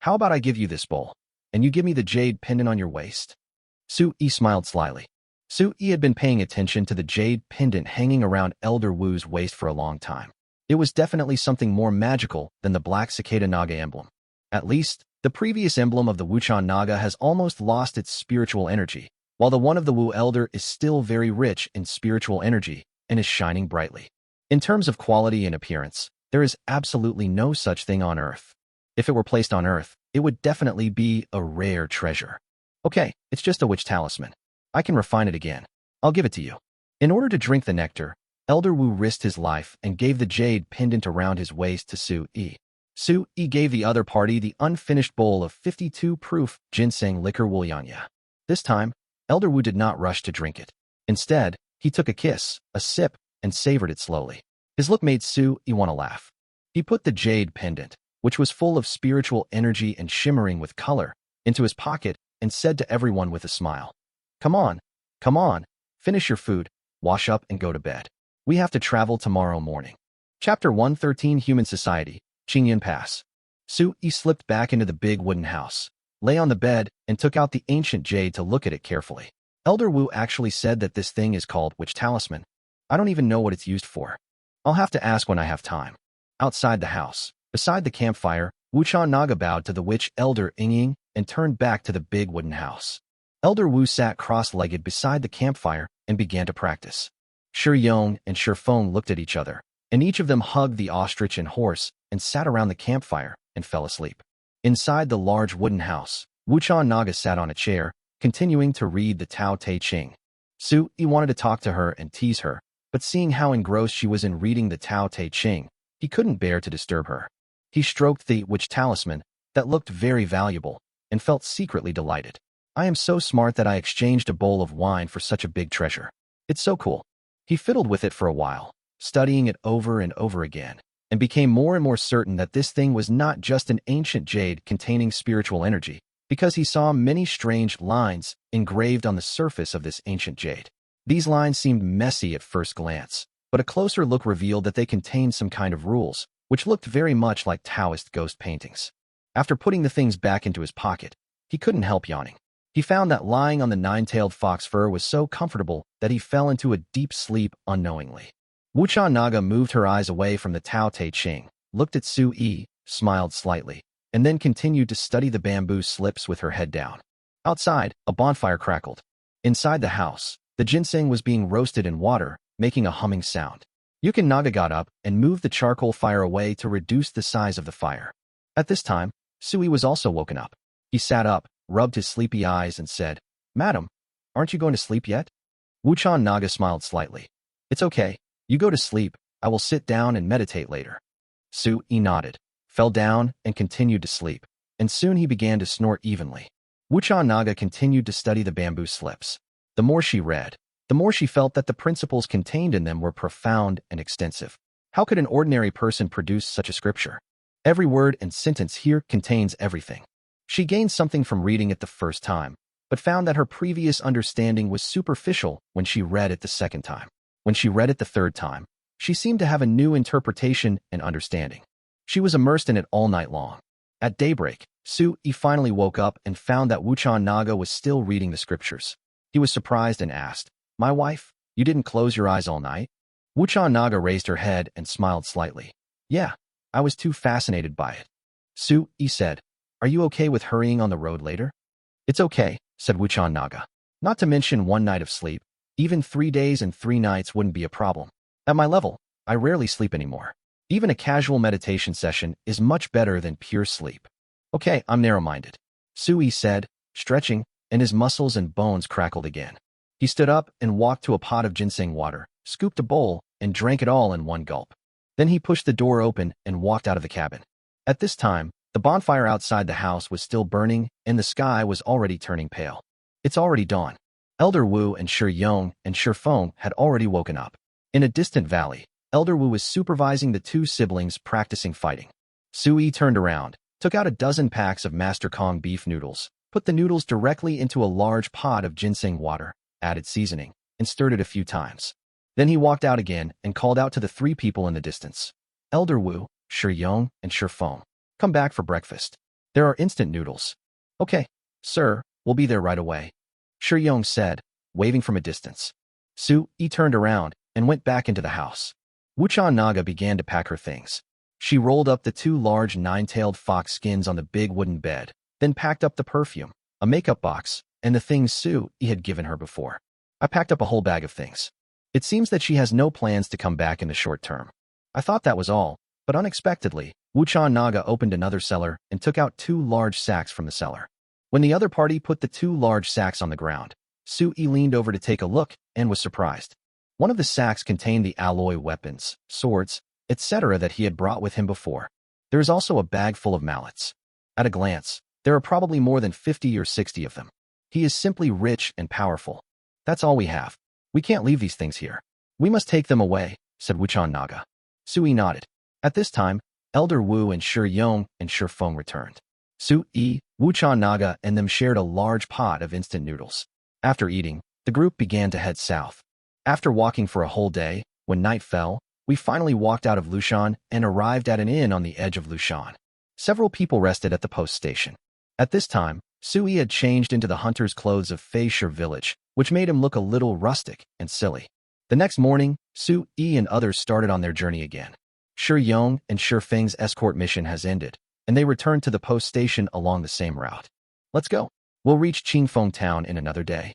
How about I give you this bowl, and you give me the jade pendant on your waist?" Su-yi smiled slyly. Su-yi had been paying attention to the jade pendant hanging around Elder Wu's waist for a long time. It was definitely something more magical than the black cicada naga emblem. At least, the previous emblem of the Wuchan Naga has almost lost its spiritual energy, while the one of the Wu Elder is still very rich in spiritual energy and is shining brightly. In terms of quality and appearance, there is absolutely no such thing on Earth. If it were placed on Earth, it would definitely be a rare treasure. "Okay, it's just a witch talisman. I can refine it again. I'll give it to you." In order to drink the nectar, Elder Wu risked his life and gave the jade pendant around his waist to Su-yi. Su-yi gave the other party the unfinished bowl of 52 proof ginseng liquor wulianye. This time, Elder Wu did not rush to drink it. Instead, he took a kiss, a sip, and savored it slowly. His look made Su-yi want to laugh. He put the jade pendant, which was full of spiritual energy and shimmering with color, into his pocket and said to everyone with a smile, come on, finish your food, wash up and go to bed. We have to travel tomorrow morning." Chapter 113 Human Society, Qingyan Pass. Su-yi slipped back into the big wooden house, lay on the bed, and took out the ancient jade to look at it carefully. Elder Wu actually said that this thing is called witch talisman. I don't even know what it's used for. I'll have to ask when I have time. Outside the house, beside the campfire, Wuchan Naga bowed to the witch Elder Ying and turned back to the big wooden house. Elder Wu sat cross-legged beside the campfire and began to practice. Shi Yong and Shi Feng looked at each other, and each of them hugged the ostrich and horse and sat around the campfire and fell asleep. Inside the large wooden house, Wuchan Naga sat on a chair, continuing to read the Tao Te Ching. Su Yi wanted to talk to her and tease her, but seeing how engrossed she was in reading the Tao Te Ching, he couldn't bear to disturb her. He stroked the witch talisman that looked very valuable and felt secretly delighted. I am so smart that I exchanged a bowl of wine for such a big treasure. It's so cool. He fiddled with it for a while, studying it over and over again, and became more and more certain that this thing was not just an ancient jade containing spiritual energy, because he saw many strange lines engraved on the surface of this ancient jade. These lines seemed messy at first glance, but a closer look revealed that they contained some kind of rules, which looked very much like Taoist ghost paintings. After putting the things back into his pocket, he couldn't help yawning. He found that lying on the nine-tailed fox fur was so comfortable that he fell into a deep sleep unknowingly. Wuchan Naga moved her eyes away from the Tao Te Ching, looked at Su Yi, smiled slightly, and then continued to study the bamboo slips with her head down. Outside, a bonfire crackled. Inside the house, the ginseng was being roasted in water, making a humming sound. Yukin Naga got up and moved the charcoal fire away to reduce the size of the fire. At this time, Sui was also woken up. He sat up, rubbed his sleepy eyes and said, "Madam, aren't you going to sleep yet?" Wuchan Naga smiled slightly. "It's okay. You go to sleep. I will sit down and meditate later." Sui nodded, fell down, and continued to sleep, and soon he began to snort evenly. Wuchan Naga continued to study the bamboo slips. The more she read, the more she felt that the principles contained in them were profound and extensive. How could an ordinary person produce such a scripture? Every word and sentence here contains everything. She gained something from reading it the first time, but found that her previous understanding was superficial when she read it the second time. When she read it the third time, she seemed to have a new interpretation and understanding. She was immersed in it all night long. At daybreak, Su Yi finally woke up and found that Wuchan Naga was still reading the scriptures. He was surprised and asked, "My wife, you didn't close your eyes all night?" Wuchan Naga raised her head and smiled slightly. "Yeah, I was too fascinated by it." Su Yi said, "Are you okay with hurrying on the road later?" "It's okay," said Wuchan Naga. "Not to mention 1 night of sleep. Even 3 days and 3 nights wouldn't be a problem. At my level, I rarely sleep anymore. Even a casual meditation session is much better than pure sleep." "Okay, I'm narrow-minded," Sui said, stretching, and his muscles and bones crackled again. He stood up and walked to a pot of ginseng water, scooped a bowl, and drank it all in one gulp. Then he pushed the door open and walked out of the cabin. At this time, the bonfire outside the house was still burning, and the sky was already turning pale. It's already dawn. Elder Wu and Shi Yong and Shi Feng had already woken up. In a distant valley, Elder Wu was supervising the 2 siblings practicing fighting. Sui turned around, took out a dozen packs of Master Kong beef noodles, put the noodles directly into a large pot of ginseng water, added seasoning, and stirred it a few times. Then he walked out again and called out to the 3 people in the distance. "Elder Wu, Shi Yong, and Shi Feng, come back for breakfast. There are instant noodles." "Okay, sir, we'll be there right away," Shi Yong said, waving from a distance. Su-Yi turned around and went back into the house. Wuchan Naga began to pack her things. She rolled up the 2 large 9-tailed fox skins on the big wooden bed, then packed up the perfume, a makeup box, and the things Su-Yi had given her before. "I packed up a whole bag of things. It seems that she has no plans to come back in the short term." I thought that was all, but unexpectedly, Wuchan Naga opened another cellar and took out 2 large sacks from the cellar. When the other party put the 2 large sacks on the ground, Su-Yi leaned over to take a look and was surprised. One of the sacks contained the alloy weapons, swords, etc. that he had brought with him before. There is also a bag full of mallets. At a glance, there are probably more than 50 or 60 of them. He is simply rich and powerful. "That's all we have. We can't leave these things here. We must take them away," said Wuchan Naga. Sui nodded. At this time, Elder Wu and Shi Yong and Shi Feng returned. Sui, Wuchan Naga, and them shared a large pot of instant noodles. After eating, the group began to head south. After walking for a whole day, when night fell, we finally walked out of Lushan and arrived at an inn on the edge of Lushan. Several people rested at the post station. At this time, Sui had changed into the hunter's clothes of Feisher village which made him look a little rustic and silly. The next morning, Su Yi and others started on their journey again. Shi Yong and Shi Feng's escort mission has ended, and they returned to the post station along the same route. Let's go. We'll reach Qingfeng town in another day,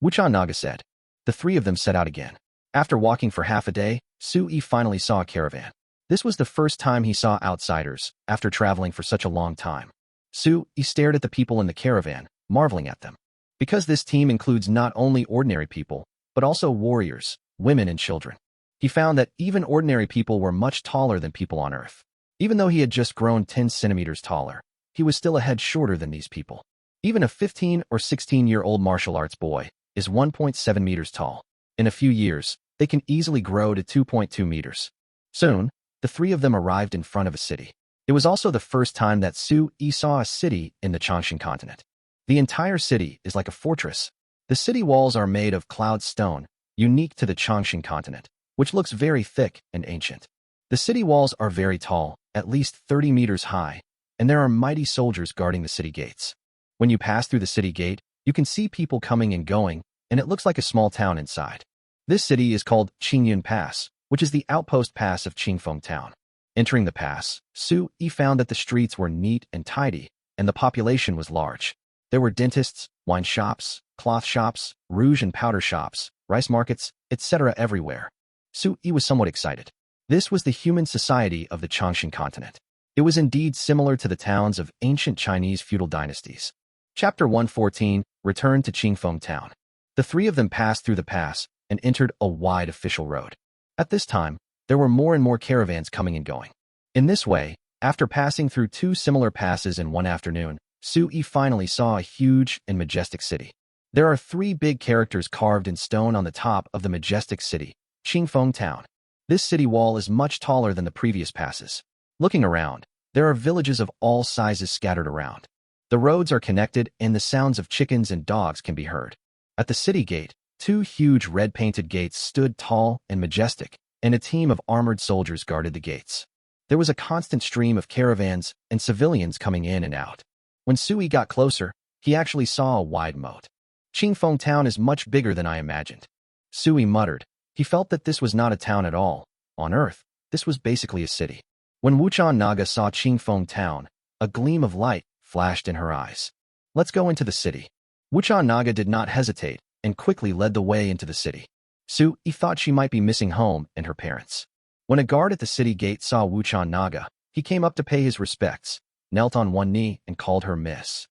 Wuchan Naga said. The three of them set out again. After walking for half a day, Su Yi finally saw a caravan. This was the first time he saw outsiders, after traveling for such a long time. Su Yi stared at the people in the caravan, marveling at them. Because this team includes not only ordinary people, but also warriors, women and children. He found that even ordinary people were much taller than people on Earth. Even though he had just grown 10 centimeters taller, he was still a head shorter than these people. Even a 15 or 16-year-old martial arts boy is 1.7 meters tall. In a few years, they can easily grow to 2.2 meters. Soon, the three of them arrived in front of a city. It was also the first time that Su Yi saw a city in the Changshan continent. The entire city is like a fortress. The city walls are made of cloud stone, unique to the Changshan continent, which looks very thick and ancient. The city walls are very tall, at least 30 meters high, and there are mighty soldiers guarding the city gates. When you pass through the city gate, you can see people coming and going, and it looks like a small town inside. This city is called Qingyun Pass, which is the outpost pass of Qingfeng town. Entering the pass, Su Yi found that the streets were neat and tidy, and the population was large. There were dentists, wine shops, cloth shops, rouge and powder shops, rice markets, etc. everywhere. Su Yi was somewhat excited. This was the human society of the Changshan continent. It was indeed similar to the towns of ancient Chinese feudal dynasties. Chapter 114, Return to Qingfeng town. The three of them passed through the pass and entered a wide official road. At this time, there were more and more caravans coming and going. In this way, after passing through two similar passes in one afternoon, Su Yi finally saw a huge and majestic city. There are three big characters carved in stone on the top of the majestic city, Qingfeng town. This city wall is much taller than the previous passes. Looking around, there are villages of all sizes scattered around. The roads are connected and the sounds of chickens and dogs can be heard. At the city gate, two huge red-painted gates stood tall and majestic, and a team of armored soldiers guarded the gates. There was a constant stream of caravans and civilians coming in and out. When Su Yi got closer, he actually saw a wide moat. Qingfeng town is much bigger than I imagined. Su Yi muttered. He felt that this was not a town at all. On Earth, this was basically a city. When Wuchan Naga saw Qingfeng town, a gleam of light flashed in her eyes. Let's go into the city. Wuchan Naga did not hesitate and quickly led the way into the city. Su Yi thought she might be missing home and her parents. When a guard at the city gate saw Wuchan Naga, he came up to pay his respects, knelt on one knee, and called her miss.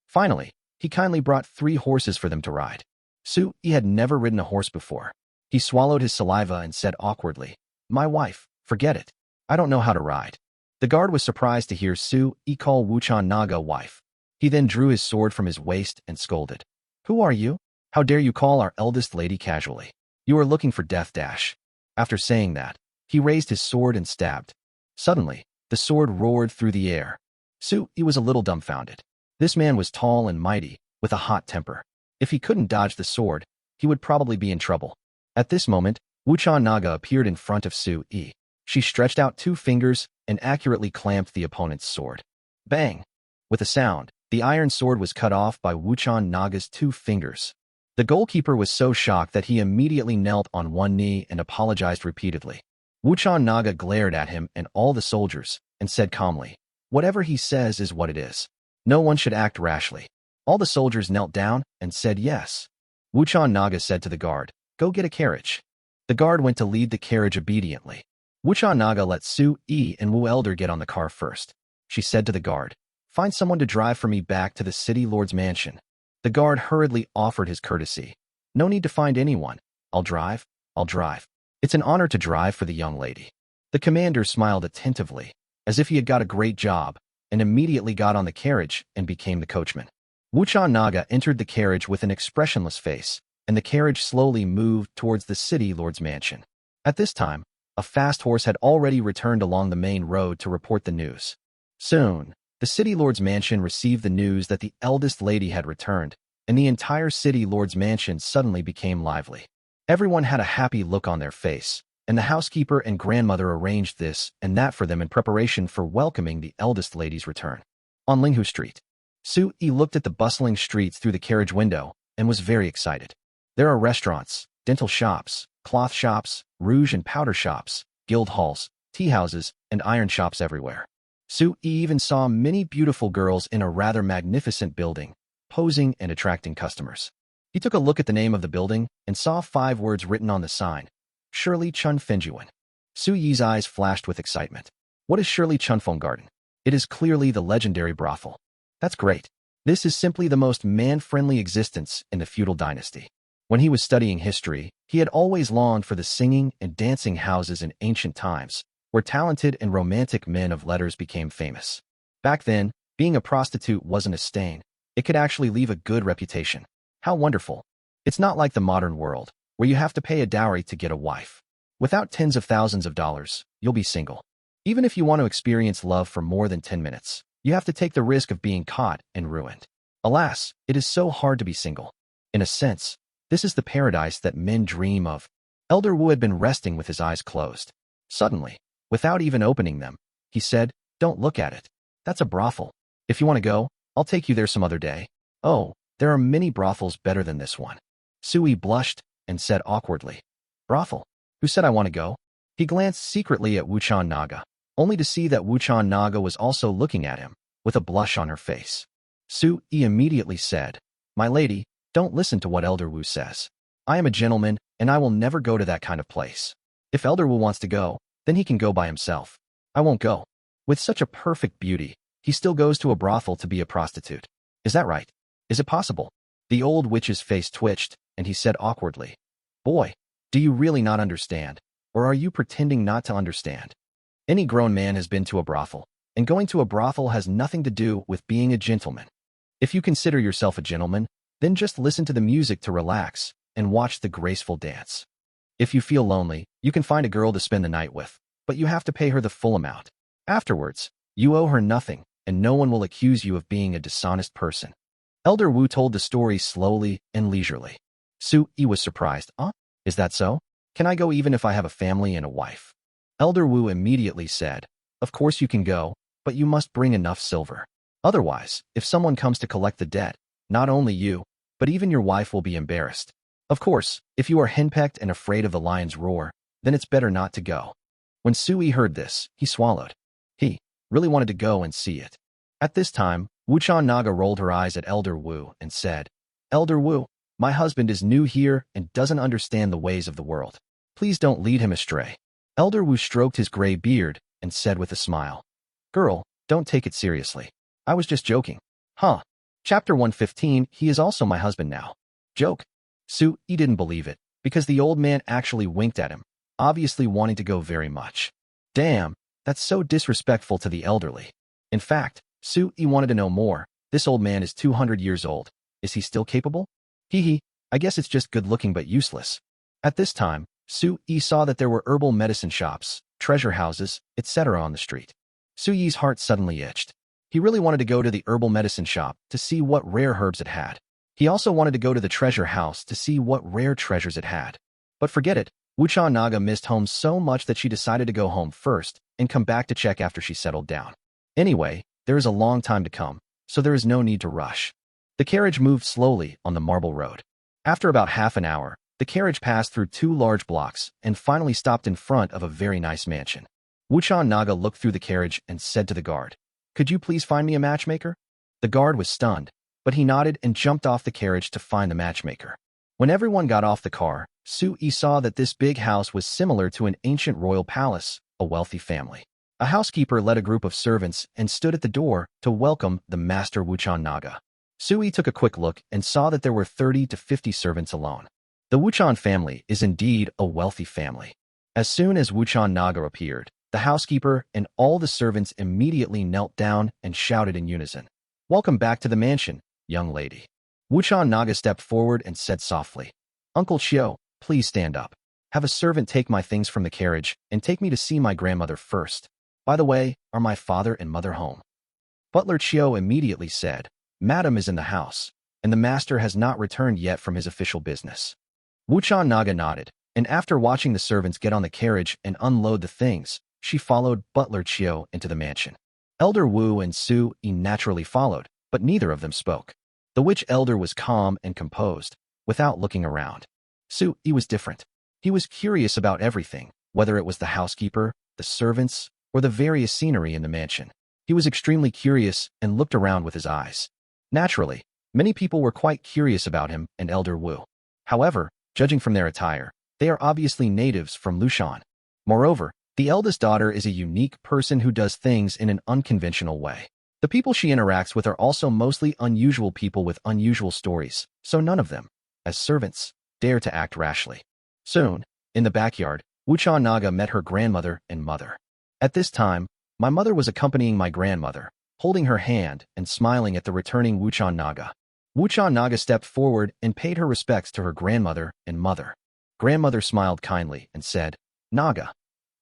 Finally, he kindly brought 3 horses for them to ride. Su Yi had never ridden a horse before. He swallowed his saliva and said awkwardly, "My wife, forget it. I don't know how to ride." The guard was surprised to hear Su Yi call Wuchan Naga wife. He then drew his sword from his waist and scolded. "Who are you? How dare you call our eldest lady casually? You are looking for death dash." After saying that, he raised his sword and stabbed. Suddenly, the sword roared through the air. Su Yi was a little dumbfounded. This man was tall and mighty, with a hot temper. If he couldn't dodge the sword, he would probably be in trouble. At this moment, Wuchan Naga appeared in front of Su Yi. She stretched out 2 fingers and accurately clamped the opponent's sword. Bang! With a sound, the iron sword was cut off by Wuchan Naga's 2 fingers. The goalkeeper was so shocked that he immediately knelt on one knee and apologized repeatedly. Wuchan Naga glared at him and all the soldiers and said calmly, "Whatever he says is what it is. No one should act rashly." All the soldiers knelt down and said yes. Wuchan Naga said to the guard, "Go get a carriage." The guard went to lead the carriage obediently. Wuchan Naga let Su Yi and Wu Elder get on the car first. She said to the guard, "Find someone to drive for me back to the city lord's mansion." The guard hurriedly offered his courtesy. "No need to find anyone. I'll drive. It's an honor to drive for the young lady." The commander smiled attentively, as if he had got a great job, and immediately got on the carriage and became the coachman. Wuchan Naga entered the carriage with an expressionless face, and the carriage slowly moved towards the city lord's mansion. At this time, a fast horse had already returned along the main road to report the news. Soon, the city lord's mansion received the news that the eldest lady had returned, and the entire city lord's mansion suddenly became lively. Everyone had a happy look on their face, and the housekeeper and grandmother arranged this and that for them in preparation for welcoming the eldest lady's return. On Linghu Street, Su Yi looked at the bustling streets through the carriage window and was very excited. There are restaurants, dental shops, cloth shops, rouge and powder shops, guild halls, tea houses, and iron shops everywhere. Su even saw many beautiful girls in a rather magnificent building, posing and attracting customers. He took a look at the name of the building and saw 5 words written on the sign: Shirley Chun Fenjuan. Su Yi's eyes flashed with excitement. What is Shirley Chunfeng Garden? It is clearly the legendary brothel. That's great. This is simply the most man-friendly existence in the feudal dynasty. When he was studying history, he had always longed for the singing and dancing houses in ancient times, where talented and romantic men of letters became famous. Back then, being a prostitute wasn't a stain. It could actually leave a good reputation. How wonderful. It's not like the modern world, where you have to pay a dowry to get a wife. Without tens of thousands of dollars, you'll be single. Even if you want to experience love for more than 10 minutes, you have to take the risk of being caught and ruined. Alas, it is so hard to be single. In a sense, this is the paradise that men dream of. Elder Wu had been resting with his eyes closed. Suddenly, without even opening them, he said, "Don't look at it. That's a brothel. If you want to go, I'll take you there some other day." "Oh, there are many brothels better than this one." Sui blushed and said awkwardly, "Brothel? Who said I want to go?" He glanced secretly at Wuchan Naga, only to see that Wuchan Naga was also looking at him, with a blush on her face. Sui immediately said, "My lady, don't listen to what Elder Wu says. I am a gentleman, and I will never go to that kind of place. If Elder Wu wants to go, then he can go by himself. I won't go. With such a perfect beauty, he still goes to a brothel to be a prostitute. Is that right? Is it possible?" The old witch's face twitched, and he said awkwardly, "Boy, do you really not understand, or are you pretending not to understand? Any grown man has been to a brothel, and going to a brothel has nothing to do with being a gentleman. If you consider yourself a gentleman, then just listen to the music to relax and watch the graceful dance. If you feel lonely, you can find a girl to spend the night with, but you have to pay her the full amount. Afterwards, you owe her nothing, and no one will accuse you of being a dishonest person." Elder Wu told the story slowly and leisurely. Su Yi was surprised. Is that so? Can I go even if I have a family and a wife?" Elder Wu immediately said, "Of course you can go, but you must bring enough silver. Otherwise, if someone comes to collect the debt, not only you, but even your wife will be embarrassed. Of course, if you are henpecked and afraid of the lion's roar, then it's better not to go." When Sui heard this, he swallowed. He really wanted to go and see it. At this time, Wuchan Naga rolled her eyes at Elder Wu and said, "Elder Wu, my husband is new here and doesn't understand the ways of the world. Please don't lead him astray." Elder Wu stroked his gray beard and said with a smile, "Girl, don't take it seriously. I was just joking." Chapter 115, he is also my husband now. Joke. Su Yi didn't believe it, because the old man actually winked at him, obviously wanting to go very much. Damn, that's so disrespectful to the elderly. In fact, Su Yi wanted to know more. This old man is 200 years old. Is he still capable? I guess it's just good-looking but useless. At this time, Su Yi saw that there were herbal medicine shops, treasure houses, etc. on the street. Su Yi's heart suddenly itched. He really wanted to go to the herbal medicine shop to see what rare herbs it had. He also wanted to go to the treasure house to see what rare treasures it had. But forget it, Wuchan Naga missed home so much that she decided to go home first and come back to check after she settled down. Anyway, there is a long time to come, so there is no need to rush. The carriage moved slowly on the marble road. After about half an hour, the carriage passed through 2 large blocks and finally stopped in front of a very nice mansion. Wuchan Naga looked through the carriage and said to the guard, "Could you please find me a matchmaker?" The guard was stunned, but he nodded and jumped off the carriage to find the matchmaker. When everyone got off the car, Su Yi saw that this big house was similar to an ancient royal palace, a wealthy family. A housekeeper led a group of servants and stood at the door to welcome the master Wuchan Naga. Su Yi took a quick look and saw that there were 30 to 50 servants alone. The Wuchan family is indeed a wealthy family. As soon as Wuchan Naga appeared, the housekeeper and all the servants immediately knelt down and shouted in unison, "Welcome back to the mansion, young lady." Wuchan Naga stepped forward and said softly, "Uncle Xiao, please stand up. Have a servant take my things from the carriage and take me to see my grandmother first. By the way, are my father and mother home?" Butler Xiao immediately said, "Madam is in the house, and the master has not returned yet from his official business." Wuchan Naga nodded, and after watching the servants get on the carriage and unload the things, she followed Butler Xiao into the mansion. Elder Wu and Su Yi naturally followed, but neither of them spoke. The witch elder was calm and composed, without looking around. Su-yi was different. He was curious about everything, whether it was the housekeeper, the servants, or the various scenery in the mansion. He was extremely curious and looked around with his eyes. Naturally, many people were quite curious about him and Elder Wu. However, judging from their attire, they are obviously natives from Lushan. Moreover, the eldest daughter is a unique person who does things in an unconventional way. The people she interacts with are also mostly unusual people with unusual stories, so none of them, as servants, dare to act rashly. Soon, in the backyard, Wuchan Naga met her grandmother and mother. At this time, my mother was accompanying my grandmother, holding her hand and smiling at the returning Wuchan Naga. Wuchan Naga stepped forward and paid her respects to her grandmother and mother. Grandmother smiled kindly and said, "Naga,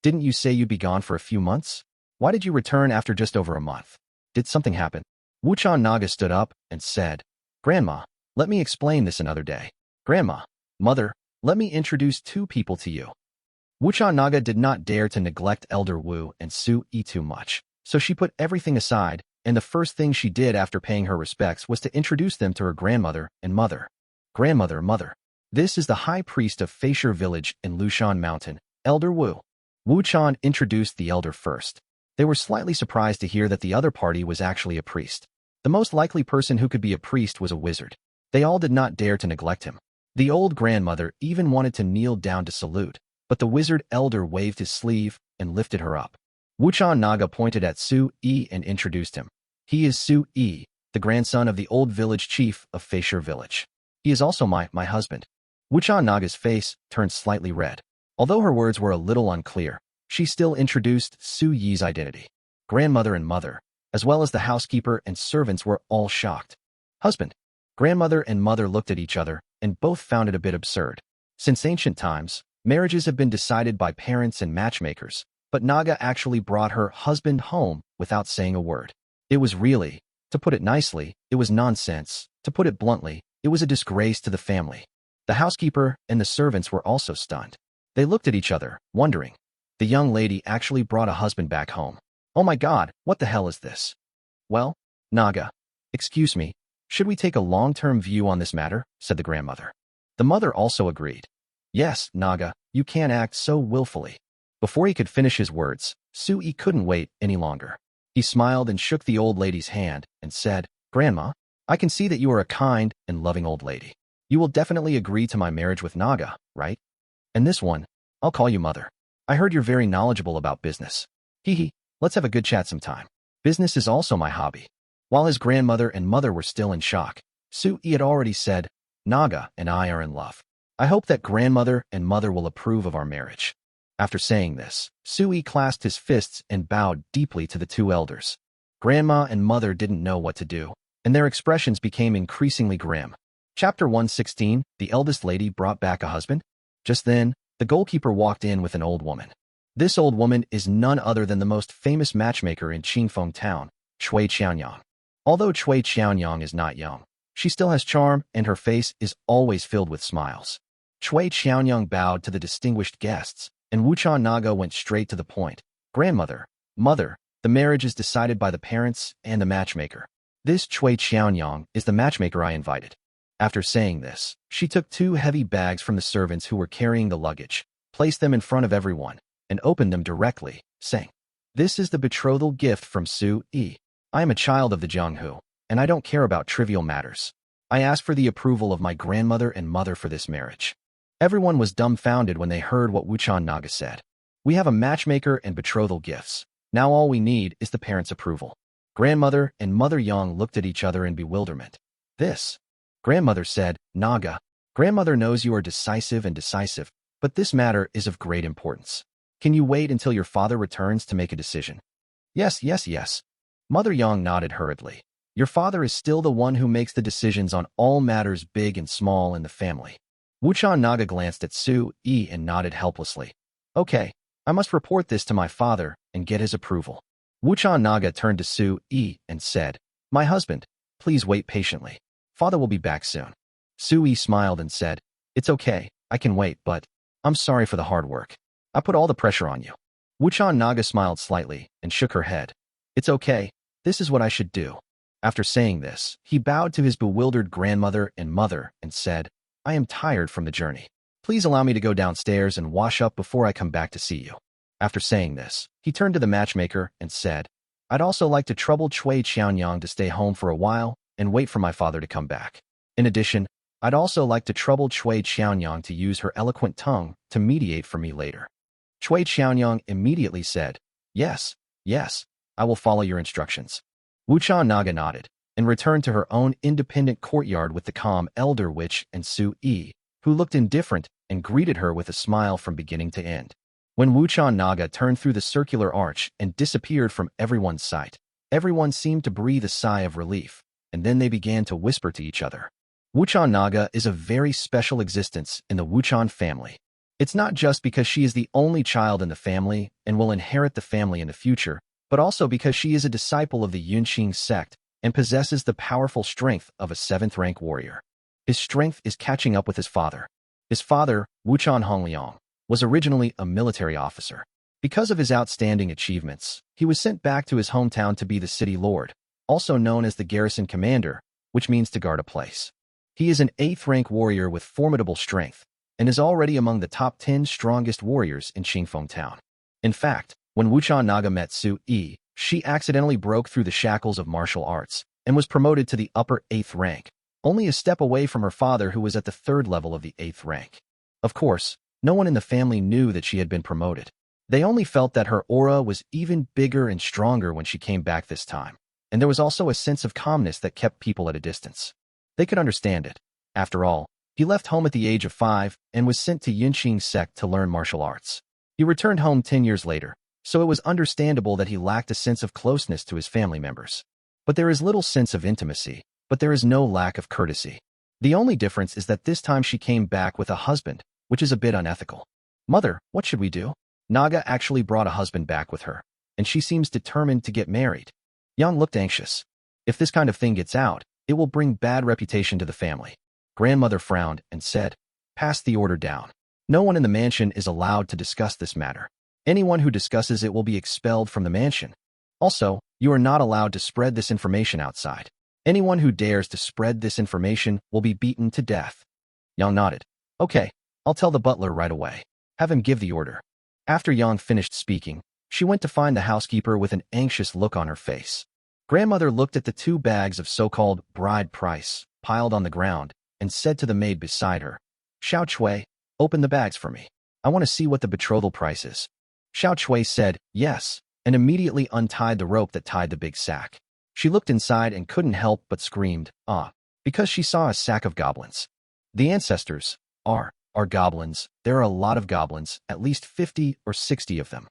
didn't you say you'd be gone for a few months? Why did you return after just over a month? Did something happen?" Wuchan Naga stood up and said, "Grandma, let me explain this another day. Grandma, mother, let me introduce two people to you." Wuchan Naga did not dare to neglect Elder Wu and Su-yi too much, so she put everything aside, and the first thing she did after paying her respects was to introduce them to her grandmother and mother. Grandmother, mother. This is the high priest of Feisher village in Lushan Mountain, Elder Wu. Wuchan introduced the elder first. They were slightly surprised to hear that the other party was actually a priest. The most likely person who could be a priest was a wizard. They all did not dare to neglect him. The old grandmother even wanted to kneel down to salute, but the wizard elder waved his sleeve and lifted her up. Wuchan Naga pointed at Su-yi and introduced him. He is Su-yi, the grandson of the old village chief of Feisher village. He is also my husband. Wuchan Naga's face turned slightly red. Although her words were a little unclear, she still introduced Su-yi's identity. Grandmother and mother, as well as the housekeeper and servants, were all shocked. Husband. Grandmother and mother looked at each other and both found it a bit absurd. Since ancient times, marriages have been decided by parents and matchmakers, but Naga actually brought her husband home without saying a word. It was really, to put it nicely, it was nonsense. To put it bluntly, it was a disgrace to the family. The housekeeper and the servants were also stunned. They looked at each other, wondering. The young lady actually brought a husband back home. Oh my God, what the hell is this? Well, Naga, excuse me, should we take a long-term view on this matter? Said the grandmother. The mother also agreed. Yes, Naga, you can't act so willfully. Before he could finish his words, Su-yi couldn't wait any longer. He smiled and shook the old lady's hand and said, Grandma, I can see that you are a kind and loving old lady. You will definitely agree to my marriage with Naga, right? And this one, I'll call you Mother. I heard you're very knowledgeable about business. Hee, let's have a good chat sometime. Business is also my hobby. While his grandmother and mother were still in shock, Su-yi had already said, Naga and I are in love. I hope that grandmother and mother will approve of our marriage. After saying this, Su-yi clasped his fists and bowed deeply to the two elders. Grandma and mother didn't know what to do, and their expressions became increasingly grim. Chapter 116, the eldest lady brought back a husband? Just then, the goalkeeper walked in with an old woman. This old woman is none other than the most famous matchmaker in Qingfeng town, Cui Qianyang. Although Cui Qianyang is not young, she still has charm and her face is always filled with smiles. Cui Qianyang bowed to the distinguished guests, and Wuchan Naga went straight to the point. Grandmother, mother, the marriage is decided by the parents and the matchmaker. This Cui Qianyang is the matchmaker I invited. After saying this, she took two heavy bags from the servants who were carrying the luggage, placed them in front of everyone, and opened them directly, saying, This is the betrothal gift from Su-yi. I am a child of the Jianghu, and I don't care about trivial matters. I ask for the approval of my grandmother and mother for this marriage. Everyone was dumbfounded when they heard what Wuchan Naga said. We have a matchmaker and betrothal gifts. Now all we need is the parents' approval. Grandmother and Mother Yang looked at each other in bewilderment. This. Grandmother said, Naga, grandmother knows you are decisive, but this matter is of great importance. Can you wait until your father returns to make a decision? Yes. Mother Yang nodded hurriedly. Your father is still the one who makes the decisions on all matters big and small in the family. Wuchan Naga glanced at Su-yi and nodded helplessly. Okay, I must report this to my father and get his approval. Wuchan Naga turned to Su-yi and said, My husband, please wait patiently. Father will be back soon. Su-yi smiled and said, It's okay, I can wait, but I'm sorry for the hard work. I put all the pressure on you. Wuchan Naga smiled slightly and shook her head. It's okay, this is what I should do. After saying this, he bowed to his bewildered grandmother and mother and said, I am tired from the journey. Please allow me to go downstairs and wash up before I come back to see you. After saying this, he turned to the matchmaker and said, I'd also like to trouble Chui Qianyang to stay home for a while and wait for my father to come back. In addition, I'd also like to trouble Chui Qianyang to use her eloquent tongue to mediate for me later. Chui Qianyang immediately said, Yes, I will follow your instructions. Wuchan Naga nodded and returned to her own independent courtyard with the calm elder witch and Su Yi, who looked indifferent and greeted her with a smile from beginning to end. When Wuchan Naga turned through the circular arch and disappeared from everyone's sight, everyone seemed to breathe a sigh of relief, and then they began to whisper to each other. Wuchan Naga is a very special existence in the Wuchan family. It's not just because she is the only child in the family and will inherit the family in the future, but also because she is a disciple of the Yunqing sect and possesses the powerful strength of a 7th-rank warrior. His strength is catching up with his father. His father, Wuchan Hongliang, was originally a military officer. Because of his outstanding achievements, he was sent back to his hometown to be the city lord, also known as the garrison commander, which means to guard a place. He is an 8th-rank warrior with formidable strength and is already among the top 10 strongest warriors in Qingfeng town. In fact, when Wuchan Naga met Su Yi, she accidentally broke through the shackles of martial arts and was promoted to the upper 8th rank, only a step away from her father who was at the 3rd level of the 8th rank. Of course, no one in the family knew that she had been promoted. They only felt that her aura was even bigger and stronger when she came back this time, and there was also a sense of calmness that kept people at a distance. They could understand it. After all, he left home at the age of 5 and was sent to Yunqing sect to learn martial arts. He returned home 10 years later, so it was understandable that he lacked a sense of closeness to his family members. But there is little sense of intimacy, but there is no lack of courtesy. The only difference is that this time she came back with a husband, which is a bit unethical. Mother, what should we do? Naga actually brought a husband back with her, and she seems determined to get married. Yang looked anxious. If this kind of thing gets out, it will bring bad reputation to the family. Grandmother frowned and said, Pass the order down. No one in the mansion is allowed to discuss this matter. Anyone who discusses it will be expelled from the mansion. Also, you are not allowed to spread this information outside. Anyone who dares to spread this information will be beaten to death. Yang nodded. Okay, I'll tell the butler right away. Have him give the order. After Yang finished speaking, she went to find the housekeeper with an anxious look on her face. Grandmother looked at the 2 bags of so-called bride price piled on the ground and said to the maid beside her, Xiao Chui, open the bags for me. I want to see what the betrothal price is. Xiao Chui said, yes, and immediately untied the rope that tied the big sack. She looked inside and couldn't help but screamed, ah, because she saw a sack of goblins. The ancestors are goblins. There are a lot of goblins, at least 50 or 60 of them.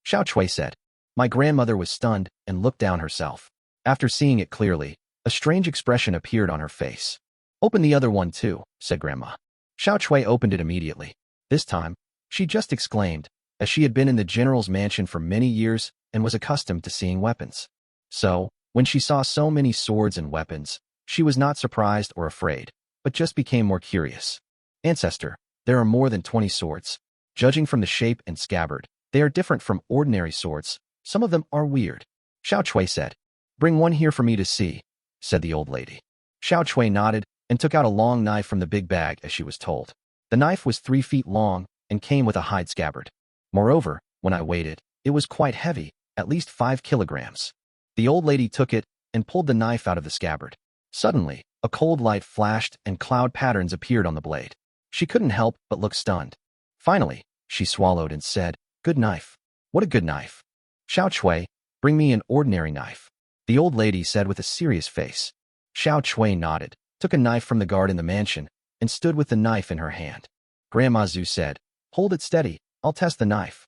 Xiao Chui said. My grandmother was stunned and looked down herself. After seeing it clearly, a strange expression appeared on her face. Open the other one too, said Grandma. Xiao Chui opened it immediately. This time, she just exclaimed, as she had been in the general's mansion for many years and was accustomed to seeing weapons. So, when she saw so many swords and weapons, she was not surprised or afraid, but just became more curious. Ancestor, there are more than 20 swords. Judging from the shape and scabbard, they are different from ordinary swords. Some of them are weird. Xiao Chui said. Bring one here for me to see, said the old lady. Xiao Chui nodded and took out a long knife from the big bag as she was told. The knife was 3 feet long and came with a hide scabbard. Moreover, when I weighed it, it was quite heavy, at least 5 kilograms. The old lady took it and pulled the knife out of the scabbard. Suddenly, a cold light flashed and cloud patterns appeared on the blade. She couldn't help but look stunned. Finally, she swallowed and said, Good knife. What a good knife. Xiao Chui, bring me an ordinary knife. The old lady said with a serious face. Xiao Chui nodded, took a knife from the guard in the mansion, and stood with the knife in her hand. Grandma Zhu said, Hold it steady, I'll test the knife.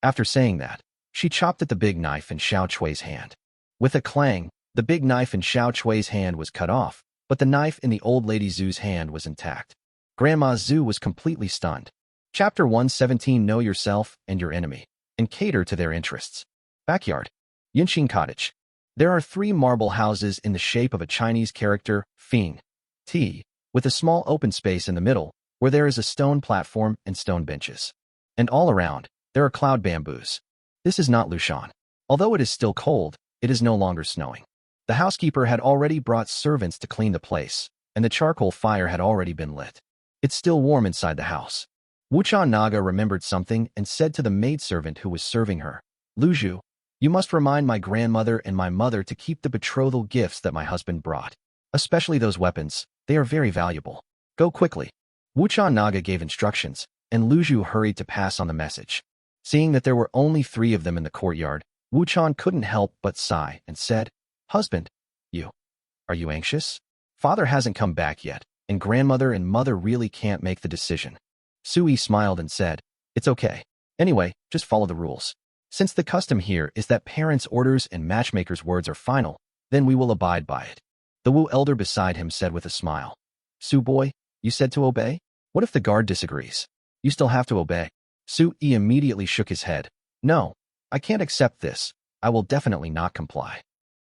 After saying that, she chopped at the big knife in Xiao Chui's hand. With a clang, the big knife in Xiao Chui's hand was cut off, but the knife in the old lady Zhu's hand was intact. Grandma Zhu was completely stunned. Chapter 117 Know Yourself and Your Enemy, and Cater to Their Interests. Backyard. Yinxing Cottage. There are 3 marble houses in the shape of a Chinese character, Fing, T, with a small open space in the middle, where there is a stone platform and stone benches. And all around, there are cloud bamboos. This is not Lushan. Although it is still cold, it is no longer snowing. The housekeeper had already brought servants to clean the place, and the charcoal fire had already been lit. It's still warm inside the house. Wuchan Naga remembered something and said to the maidservant who was serving her, Luju, you must remind my grandmother and my mother to keep the betrothal gifts that my husband brought. Especially those weapons, they are very valuable. Go quickly. Wuchan Naga gave instructions, and Luju hurried to pass on the message. Seeing that there were only 3 of them in the courtyard, Wuchan couldn't help but sigh and said, Husband, are you anxious? Father hasn't come back yet, and grandmother and mother really can't make the decision. Sui smiled and said, It's okay. Anyway, just follow the rules. Since the custom here is that parents' orders and matchmakers' words are final, then we will abide by it. The Wu elder beside him said with a smile, Su boy, you said to obey? What if the guard disagrees? You still have to obey. Sui immediately shook his head. No, I can't accept this. I will definitely not comply.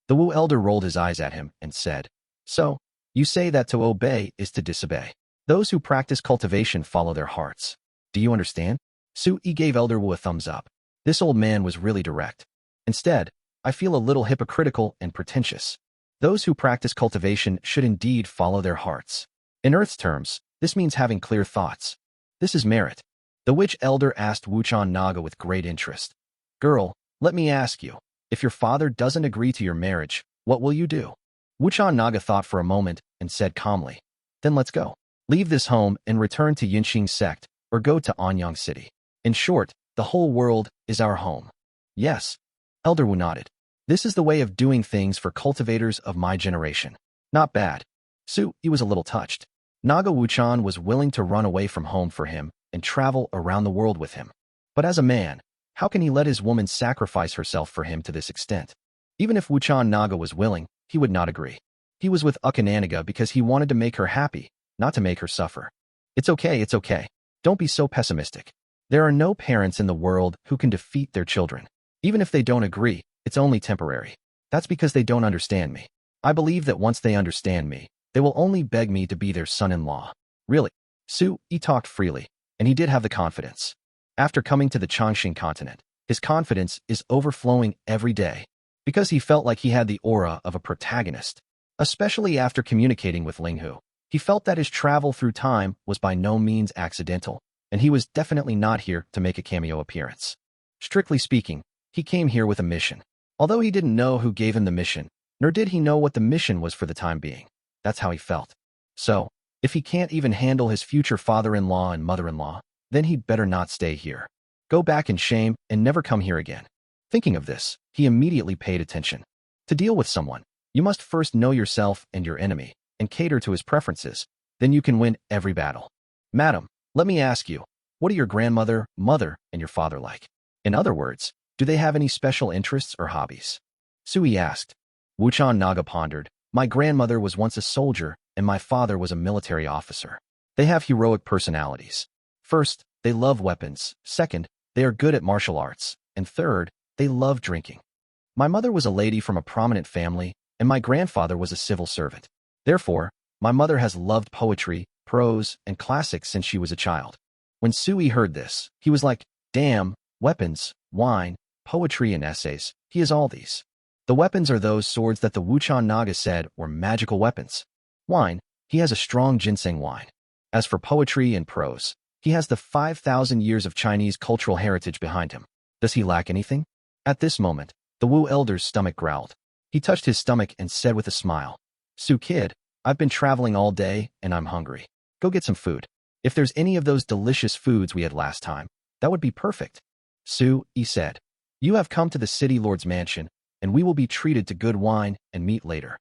The Wu elder rolled his eyes at him and said, So, you say that to obey is to disobey. Those who practice cultivation follow their hearts. Do you understand? Sui gave Elder Wu a thumbs up. This old man was really direct. Instead, I feel a little hypocritical and pretentious. Those who practice cultivation should indeed follow their hearts. In Earth's terms, this means having clear thoughts. This is merit. The witch elder asked Wuchan Naga with great interest. Girl, let me ask you, if your father doesn't agree to your marriage, what will you do? Wuchan Naga thought for a moment and said calmly, Then let's go. Leave this home and return to Yinxing sect, or go to Anyang City. In short, the whole world is our home. Yes. Elder Wu nodded. This is the way of doing things for cultivators of my generation. Not bad. Sui was a little touched. Naga Wuchan was willing to run away from home for him and travel around the world with him. But as a man, how can he let his woman sacrifice herself for him to this extent? Even if Wuchan Naga was willing, he would not agree. He was with Ukananaga because he wanted to make her happy, not to make her suffer. It's okay. Don't be so pessimistic. There are no parents in the world who can defeat their children. Even if they don't agree, it's only temporary. That's because they don't understand me. I believe that once they understand me, they will only beg me to be their son-in-law. Really. Sui talked freely, and he did have the confidence. After coming to the Chongqing continent, his confidence is overflowing every day, because he felt like he had the aura of a protagonist. Especially after communicating with Linghu, he felt that his travel through time was by no means accidental, and he was definitely not here to make a cameo appearance. Strictly speaking, he came here with a mission. Although he didn't know who gave him the mission, nor did he know what the mission was for the time being. That's how he felt. So, if he can't even handle his future father-in-law and mother-in-law, then he'd better not stay here. Go back in shame and never come here again. Thinking of this, he immediately paid attention. To deal with someone, you must first know yourself and your enemy, and cater to his preferences. Then you can win every battle. Madam, let me ask you, what are your grandmother, mother, and your father like? In other words, do they have any special interests or hobbies? Sui asked. Wuchan Naga pondered. My grandmother was once a soldier, and my father was a military officer. They have heroic personalities. First, they love weapons. Second, they are good at martial arts. And third, they love drinking. My mother was a lady from a prominent family, and my grandfather was a civil servant. Therefore, my mother has loved poetry, prose, and classics since she was a child. When Sui heard this, he was like, damn, weapons, wine, poetry, and essays. He has all these. The weapons are those swords that the Wuchan Naga said were magical weapons. Wine, he has a strong ginseng wine. As for poetry and prose, he has the 5,000 years of Chinese cultural heritage behind him. Does he lack anything? At this moment, the Wu elder's stomach growled. He touched his stomach and said with a smile, Su kid, I've been traveling all day and I'm hungry. Go get some food. If there's any of those delicious foods we had last time, that would be perfect. Sui said, You have come to the city lord's mansion, and we will be treated to good wine and meat later.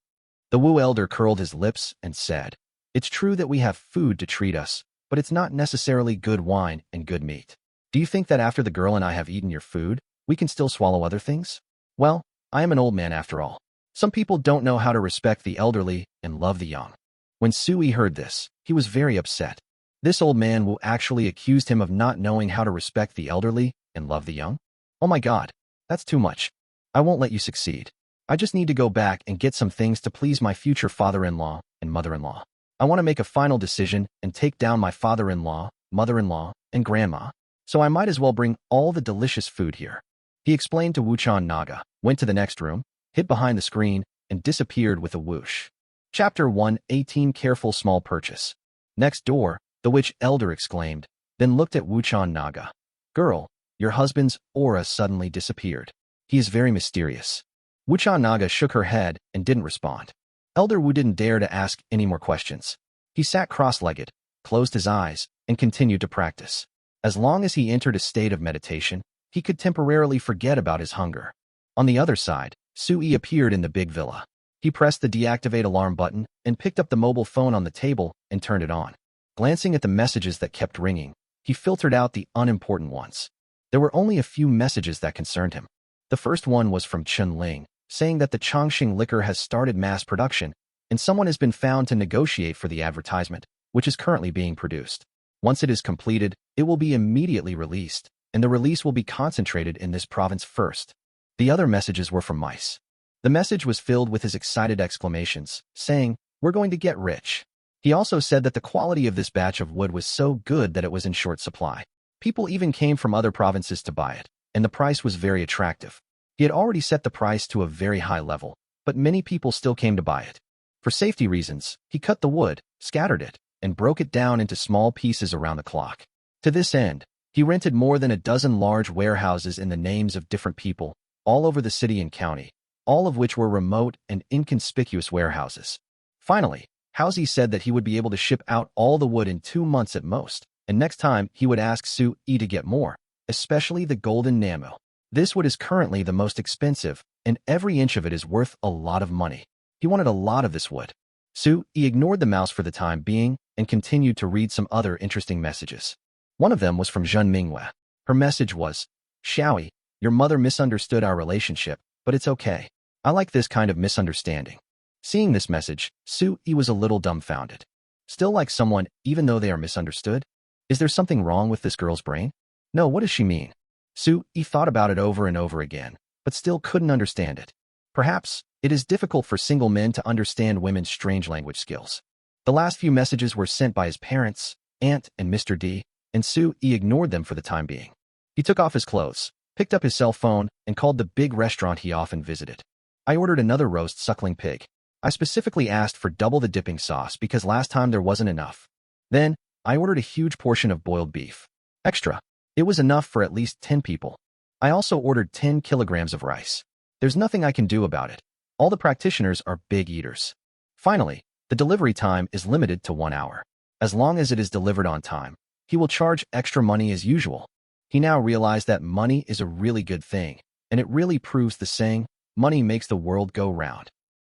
The Wu elder curled his lips and said, It's true that we have food to treat us, but it's not necessarily good wine and good meat. Do you think that after the girl and I have eaten your food, we can still swallow other things? Well, I am an old man after all. Some people don't know how to respect the elderly and love the young. When Sui heard this, he was very upset. This old man Wu actually accused him of not knowing how to respect the elderly and love the young? Oh my God, that's too much. I won't let you succeed. I just need to go back and get some things to please my future father-in-law and mother-in-law. I want to make a final decision and take down my father-in-law, mother-in-law, and grandma, so I might as well bring all the delicious food here. He explained to Wuchan Naga, went to the next room, hid behind the screen, and disappeared with a whoosh. Chapter 1:18 Careful Small Purchase. Next door, the witch elder exclaimed, then looked at Wuchan Naga. Girl, your husband's aura suddenly disappeared. He is very mysterious. Wuchan Naga shook her head and didn't respond. Elder Wu didn't dare to ask any more questions. He sat cross-legged, closed his eyes, and continued to practice. As long as he entered a state of meditation, he could temporarily forget about his hunger. On the other side, Sui appeared in the big villa. He pressed the deactivate alarm button and picked up the mobile phone on the table and turned it on. Glancing at the messages that kept ringing, he filtered out the unimportant ones. There were only a few messages that concerned him. The first one was from Chun Ling, saying that the Chongqing liquor has started mass production, and someone has been found to negotiate for the advertisement, which is currently being produced. Once it is completed, it will be immediately released, and the release will be concentrated in this province first. The other messages were from Mice. The message was filled with his excited exclamations, saying, "We're going to get rich." He also said that the quality of this batch of wood was so good that it was in short supply. People even came from other provinces to buy it, and the price was very attractive. He had already set the price to a very high level, but many people still came to buy it. For safety reasons, he cut the wood, scattered it, and broke it down into small pieces around the clock. To this end, he rented more than a dozen large warehouses in the names of different people, all over the city and county, all of which were remote and inconspicuous warehouses. Finally, Housie said that he would be able to ship out all the wood in 2 months at most, and next time he would ask Sui to get more, especially the golden Namu. This wood is currently the most expensive, and every inch of it is worth a lot of money. He wanted a lot of this wood. Sui ignored the mouse for the time being and continued to read some other interesting messages. One of them was from Zhen Minghua. Her message was, "Xiaoyi, your mother misunderstood our relationship, but it's okay. I like this kind of misunderstanding." Seeing this message, Sui was a little dumbfounded. Still like someone even though they are misunderstood? Is there something wrong with this girl's brain? No, what does she mean? Sui thought about it over and over again, but still couldn't understand it. Perhaps it is difficult for single men to understand women's strange language skills. The last few messages were sent by his parents, Aunt, and Mr. D, and Sui ignored them for the time being. He took off his clothes, picked up his cell phone, and called the big restaurant he often visited. I ordered another roast suckling pig. I specifically asked for double the dipping sauce because last time there wasn't enough. Then, I ordered a huge portion of boiled beef. Extra. It was enough for at least 10 people. I also ordered 10 kilograms of rice. There's nothing I can do about it. All the practitioners are big eaters. Finally, the delivery time is limited to 1 hour. As long as it is delivered on time, he will charge extra money as usual. He now realized that money is a really good thing, and it really proves the saying, money makes the world go round.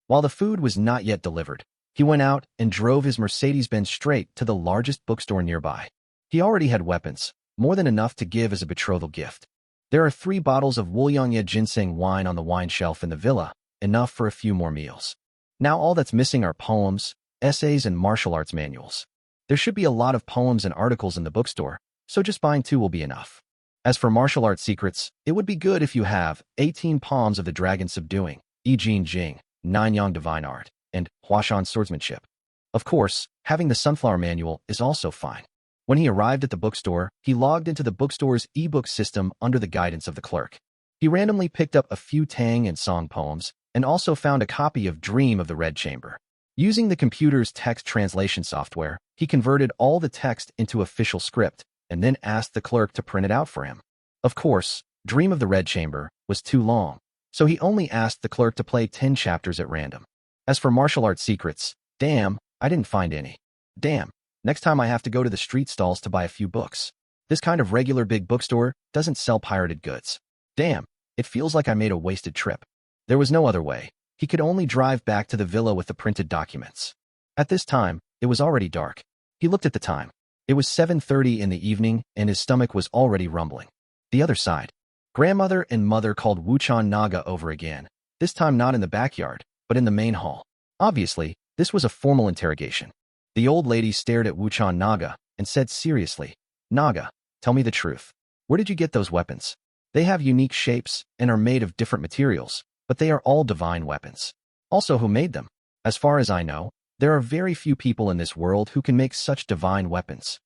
While the food was not yet delivered, he went out and drove his Mercedes-Benz straight to the largest bookstore nearby. He already had weapons, more than enough to give as a betrothal gift. There are 3 bottles of Wuliangye ginseng wine on the wine shelf in the villa, enough for a few more meals. Now all that's missing are poems, essays, and martial arts manuals. There should be a lot of poems and articles in the bookstore, so just buying 2 will be enough. As for martial arts secrets, it would be good if you have 18 palms of the dragon subduing, Yi Jin Jing, Nanyang divine art, and Huashan swordsmanship. Of course, having the sunflower manual is also fine. When he arrived at the bookstore, he logged into the bookstore's e-book system under the guidance of the clerk. He randomly picked up a few Tang and Song poems, and also found a copy of Dream of the Red Chamber. Using the computer's text translation software, he converted all the text into official script, and then asked the clerk to print it out for him. Of course, Dream of the Red Chamber was too long, so he only asked the clerk to play 10 chapters at random. As for martial arts secrets, damn, I didn't find any. Damn, next time I have to go to the street stalls to buy a few books. This kind of regular big bookstore doesn't sell pirated goods. Damn, it feels like I made a wasted trip. There was no other way. He could only drive back to the villa with the printed documents. At this time, it was already dark. He looked at the time. It was 7:30 in the evening, and his stomach was already rumbling. The other side. Grandmother and mother called Wuchan Naga over again, this time not in the backyard, but in the main hall. Obviously, this was a formal interrogation. The old lady stared at Wuchan Naga and said seriously, "Naga, tell me the truth. Where did you get those weapons? They have unique shapes and are made of different materials, but they are all divine weapons. Also, who made them? As far as I know, there are very few people in this world who can make such divine weapons."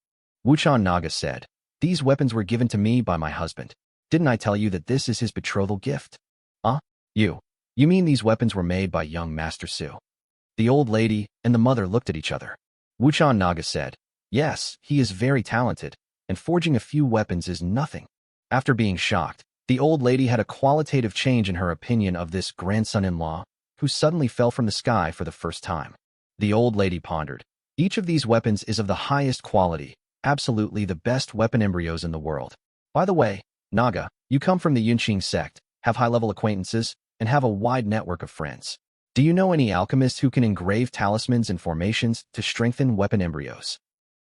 Wuchan Naga said, "These weapons were given to me by my husband. Didn't I tell you that this is his betrothal gift?" You mean these weapons were made by young Master Su?" The old lady and the mother looked at each other. Wuchan Naga said, Yes, he is very talented, and forging a few weapons is nothing. After being shocked, the old lady had a qualitative change in her opinion of this grandson-in-law, who suddenly fell from the sky for the first time. The old lady pondered. Each of these weapons is of the highest quality, absolutely the best weapon embryos in the world. By the way, Naga, you come from the Yunqing sect, have high-level acquaintances, and have a wide network of friends. Do you know any alchemists who can engrave talismans and formations to strengthen weapon embryos?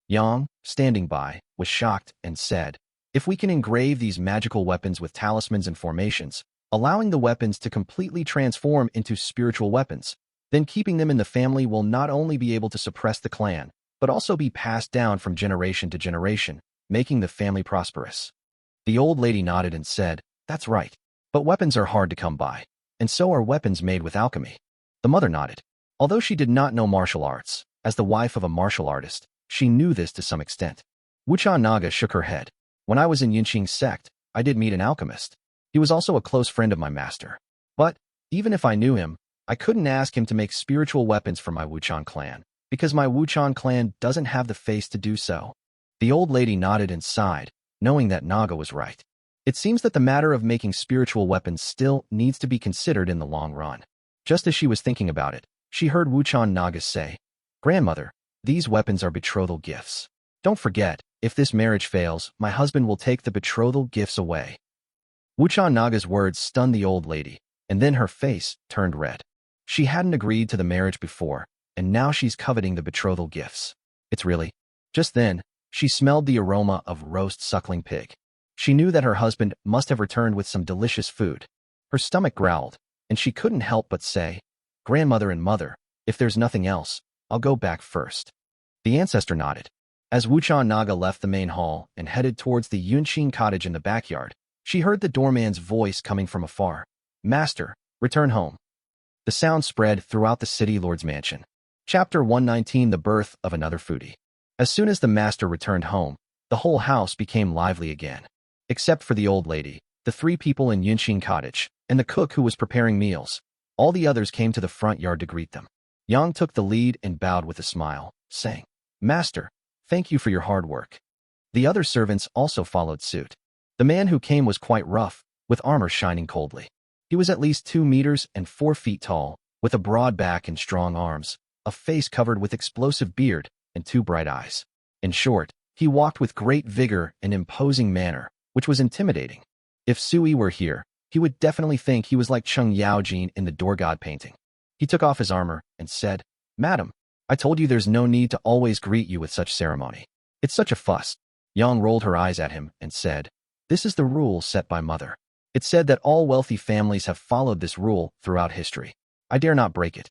Yang, standing by, was shocked and said, if we can engrave these magical weapons with talismans and formations, allowing the weapons to completely transform into spiritual weapons, then keeping them in the family will not only be able to suppress the clan, but also be passed down from generation to generation, making the family prosperous. The old lady nodded and said, that's right. But weapons are hard to come by, and so are weapons made with alchemy. The mother nodded. Although she did not know martial arts, as the wife of a martial artist, she knew this to some extent. Wuchan Naga shook her head. When I was in Yunqing sect, I did meet an alchemist. He was also a close friend of my master. But, even if I knew him, I couldn't ask him to make spiritual weapons for my Wuchan clan, because my Wuchan clan doesn't have the face to do so. The old lady nodded and sighed, knowing that Naga was right. It seems that the matter of making spiritual weapons still needs to be considered in the long run. Just as she was thinking about it, she heard Wuchan Naga say, Grandmother, these weapons are betrothal gifts. Don't forget, if this marriage fails, my husband will take the betrothal gifts away. Wuchan Naga's words stunned the old lady, and then her face turned red. She hadn't agreed to the marriage before, and now she's coveting the betrothal gifts. It's really... Just then, she smelled the aroma of roast suckling pig. She knew that her husband must have returned with some delicious food. Her stomach growled, and she couldn't help but say, Grandmother and Mother, if there's nothing else, I'll go back first. The ancestor nodded. As Wuchan Naga left the main hall and headed towards the Yunqing cottage in the backyard, she heard the doorman's voice coming from afar. Master, return home. The sound spread throughout the city lord's mansion. Chapter 119 The Birth of Another Foodie. As soon as the master returned home, the whole house became lively again. Except for the old lady, the 3 people in Yunqing cottage, and the cook who was preparing meals. All the others came to the front yard to greet them. Yang took the lead and bowed with a smile, saying, Master, thank you for your hard work. The other servants also followed suit. The man who came was quite rough, with armor shining coldly. He was at least 2 meters and 4 feet tall, with a broad back and strong arms, a face covered with explosive beard, and 2 bright eyes. In short, he walked with great vigor and imposing manner, which was intimidating. If Sui were here, he would definitely think he was like Cheng Yaojin in the door god painting. He took off his armor and said, Madam, I told you there's no need to always greet you with such ceremony. It's such a fuss. Yang rolled her eyes at him and said, This is the rule set by Mother. It's said that all wealthy families have followed this rule throughout history. I dare not break it.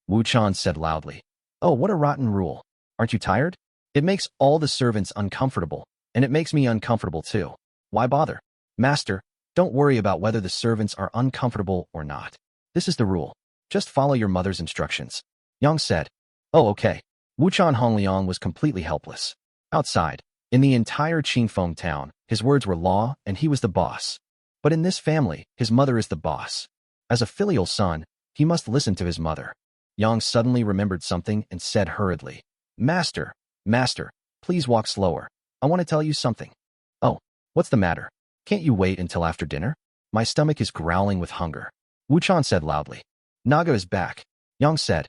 Wu Chan said loudly, Oh, what a rotten rule. Aren't you tired? It makes all the servants uncomfortable, and it makes me uncomfortable too. Why bother? Master, don't worry about whether the servants are uncomfortable or not. This is the rule. Just follow your mother's instructions. Yang said, Oh, okay. Wuchan Hongliang was completely helpless. Outside, in the entire Qingfeng town, his words were law and he was the boss. But in this family, his mother is the boss. As a filial son, he must listen to his mother. Yang suddenly remembered something and said hurriedly, Master, please walk slower. I want to tell you something. Oh, what's the matter? Can't you wait until after dinner? My stomach is growling with hunger. Wuchan said loudly. Naga is back. Yang said,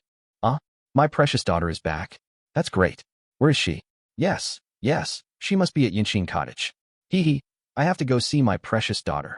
My precious daughter is back. That's great. Where is she? Yes, she must be at Yunqing cottage. Hee, I have to go see my precious daughter.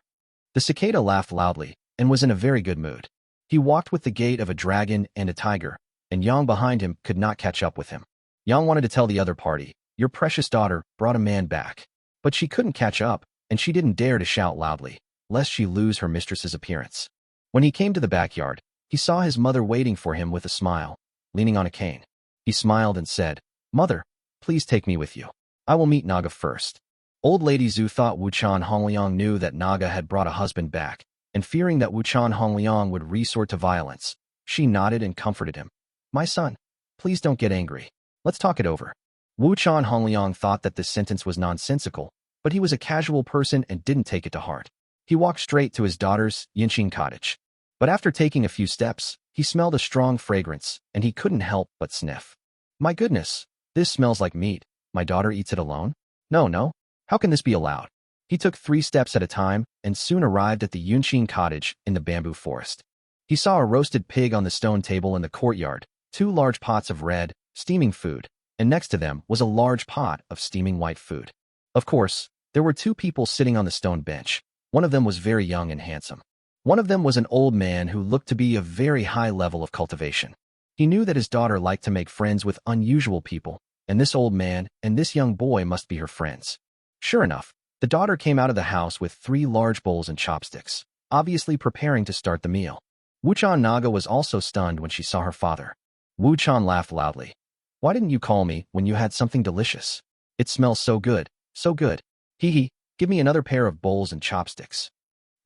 The cicada laughed loudly and was in a very good mood. He walked with the gait of a dragon and a tiger, and Yang behind him could not catch up with him. Yang wanted to tell the other party, Your precious daughter brought a man back. But she couldn't catch up, and she didn't dare to shout loudly, lest she lose her mistress's appearance. When he came to the backyard, he saw his mother waiting for him with a smile, leaning on a cane. He smiled and said, Mother, please take me with you. I will meet Naga first. Old Lady Zhu thought Wuchan Hongliang knew that Naga had brought a husband back, and fearing that Wuchan Hongliang would resort to violence, she nodded and comforted him. My son, please don't get angry. Let's talk it over. Wuchan Hongliang thought that this sentence was nonsensical, but he was a casual person and didn't take it to heart. He walked straight to his daughter's Yunqing cottage. But after taking a few steps, he smelled a strong fragrance, and he couldn't help but sniff. My goodness, this smells like meat. my daughter eats it alone? No, no. How can this be allowed? He took 3 steps at a time and soon arrived at the Yunshin cottage in the bamboo forest. He saw a roasted pig on the stone table in the courtyard, 2 large pots of red, steaming food, and next to them was a large pot of steaming white food. Of course, there were 2 people sitting on the stone bench. One of them was very young and handsome. One of them was an old man who looked to be of very high level of cultivation. He knew that his daughter liked to make friends with unusual people, and this old man and this young boy must be her friends. Sure enough, the daughter came out of the house with 3 large bowls and chopsticks, obviously preparing to start the meal. Wuchan Naga was also stunned when she saw her father. Wuchan laughed loudly. Why didn't you call me when you had something delicious? It smells so good, so good. Hee hee, give me another pair of bowls and chopsticks.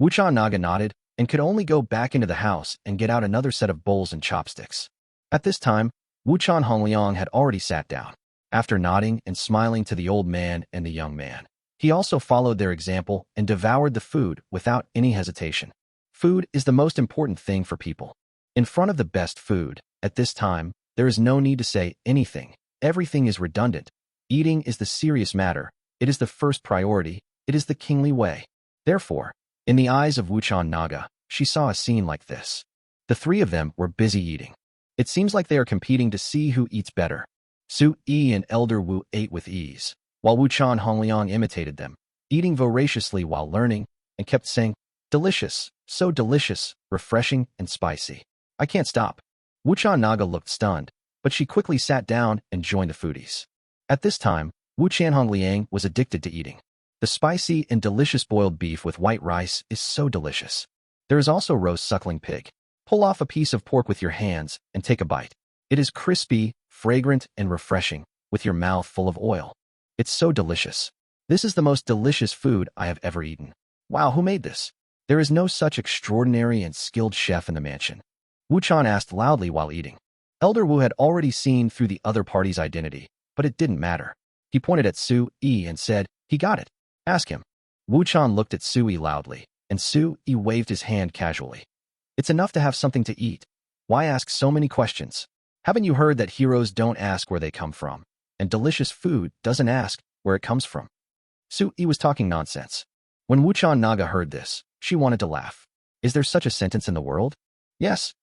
Wuchan Naga nodded and could only go back into the house and get out another set of bowls and chopsticks. At this time, Wuchan Hongliang had already sat down. After nodding and smiling to the old man and the young man, he also followed their example and devoured the food without any hesitation. Food is the most important thing for people. In front of the best food, at this time, there is no need to say anything. Everything is redundant. Eating is the serious matter. It is the first priority. It is the kingly way. Therefore, in the eyes of Wuchan Naga, she saw a scene like this. The 3 of them were busy eating. It seems like they are competing to see who eats better. Su Yi and Elder Wu ate with ease, while Wuchan Hongliang imitated them, eating voraciously while learning, and kept saying, delicious, so delicious, refreshing, and spicy. I can't stop. Wuchan Naga looked stunned, but she quickly sat down and joined the foodies. At this time, Wuchan Hongliang was addicted to eating. The spicy and delicious boiled beef with white rice is so delicious. There is also roast suckling pig. Pull off a piece of pork with your hands and take a bite. It is crispy, fragrant, and refreshing, with your mouth full of oil. It's so delicious. This is the most delicious food I have ever eaten. Wow, who made this? There is no such extraordinary and skilled chef in the mansion. Wuchan asked loudly while eating. Elder Wu had already seen through the other party's identity, but it didn't matter. He pointed at Su Yi and said, he got it. Ask him. Wuchan looked at Su Yi loudly, and Su Yi waved his hand casually. It's enough to have something to eat. Why ask so many questions? Haven't you heard that heroes don't ask where they come from, and delicious food doesn't ask where it comes from? Su Yi was talking nonsense. When Wuchan Naga heard this, she wanted to laugh. Is there such a sentence in the world? Yes,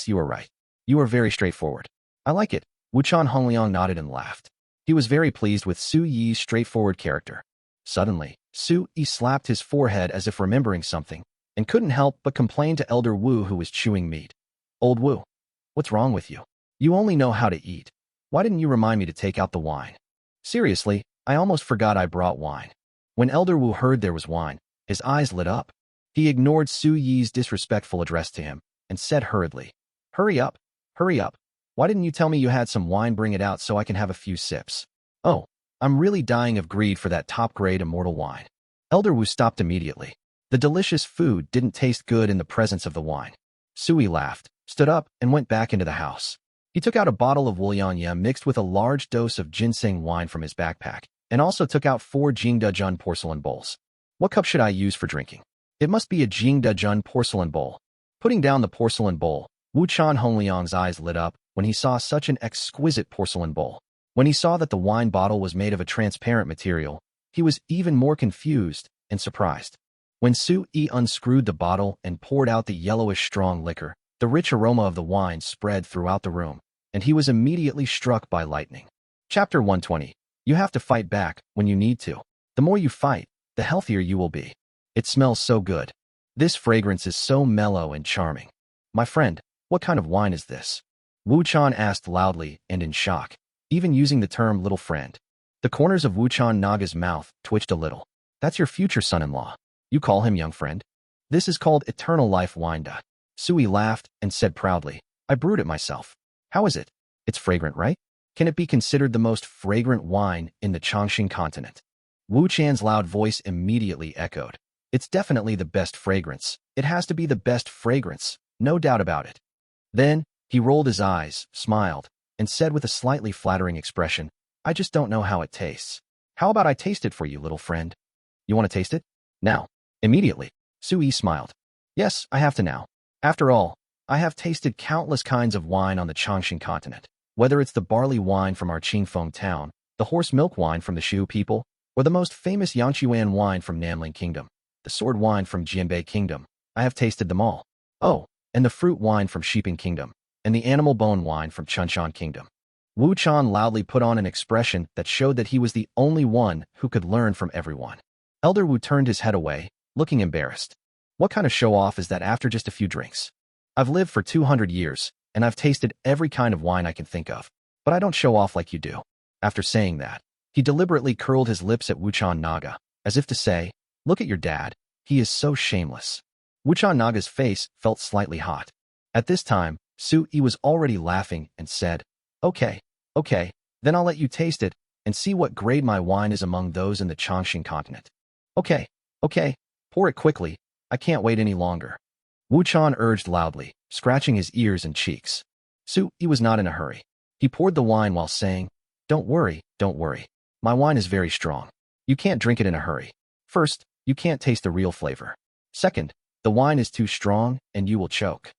you are right. You are very straightforward. I like it. Wuchan Hongliang nodded and laughed. He was very pleased with Su Yi's straightforward character. Suddenly, Su Yi slapped his forehead as if remembering something, and couldn't help but complain to Elder Wu who was chewing meat. Old Wu, what's wrong with you? You only know how to eat. Why didn't you remind me to take out the wine? Seriously, I almost forgot I brought wine. When Elder Wu heard there was wine, his eyes lit up. He ignored Su Yi's disrespectful address to him and said hurriedly, hurry up, hurry up. Why didn't you tell me you had some wine? Bring it out so I can have a few sips. Oh, I'm really dying of greed for that top-grade immortal wine. Elder Wu stopped immediately. The delicious food didn't taste good in the presence of the wine. Su Yi laughed, stood up, and went back into the house. He took out a bottle of Wulianya mixed with a large dose of ginseng wine from his backpack, and also took out 4 Jingdejun porcelain bowls. What cup should I use for drinking? It must be a Jingdejun porcelain bowl. Putting down the porcelain bowl, Wuchan Hongliang's eyes lit up when he saw such an exquisite porcelain bowl. When he saw that the wine bottle was made of a transparent material, he was even more confused and surprised. When Su Yi unscrewed the bottle and poured out the yellowish strong liquor, the rich aroma of the wine spread throughout the room, and he was immediately struck by lightning. Chapter 120. You have to fight back when you need to. The more you fight, the healthier you will be. It smells so good. This fragrance is so mellow and charming. My friend, what kind of wine is this? Wuchan asked loudly and in shock, even using the term little friend. The corners of Wuchan Naga's mouth twitched a little. That's your future son-in-law. You call him young friend? This is called eternal life wine. Su Yi laughed and said proudly, I brewed it myself. How is it? It's fragrant, right? Can it be considered the most fragrant wine in the Chongqing continent? Wu Chan's loud voice immediately echoed. It's definitely the best fragrance. It has to be the best fragrance, no doubt about it. Then, he rolled his eyes, smiled, and said with a slightly flattering expression, I just don't know how it tastes. How about I taste it for you, little friend? You want to taste it? Now. Immediately. Su Yi smiled. Yes, I have to now. After all, I have tasted countless kinds of wine on the Chongqing continent. Whether it's the barley wine from our Qingfeng town, the horse milk wine from the Shu people, or the most famous Yanqiuan wine from Namling Kingdom, the sword wine from Jianbei Kingdom. I have tasted them all. Oh, and the fruit wine from Shiping Kingdom, and the animal bone wine from Chunshan Kingdom. Wu Chan loudly put on an expression that showed that he was the only one who could learn from everyone. Elder Wu turned his head away, looking embarrassed. What kind of show-off is that after just a few drinks? I've lived for 200 years, and I've tasted every kind of wine I can think of, but I don't show off like you do. After saying that, he deliberately curled his lips at Wuchan Naga, as if to say, look at your dad, he is so shameless. Wuchan Naga's face felt slightly hot. At this time, Su Yi was already laughing and said, okay, then I'll let you taste it and see what grade my wine is among those in the Chongqing continent. Okay, pour it quickly, I can't wait any longer. Wu Chan urged loudly, scratching his ears and cheeks. Su Yi was not in a hurry. He poured the wine while saying, don't worry. My wine is very strong. You can't drink it in a hurry. First, you can't taste the real flavor. Second, the wine is too strong and you will choke.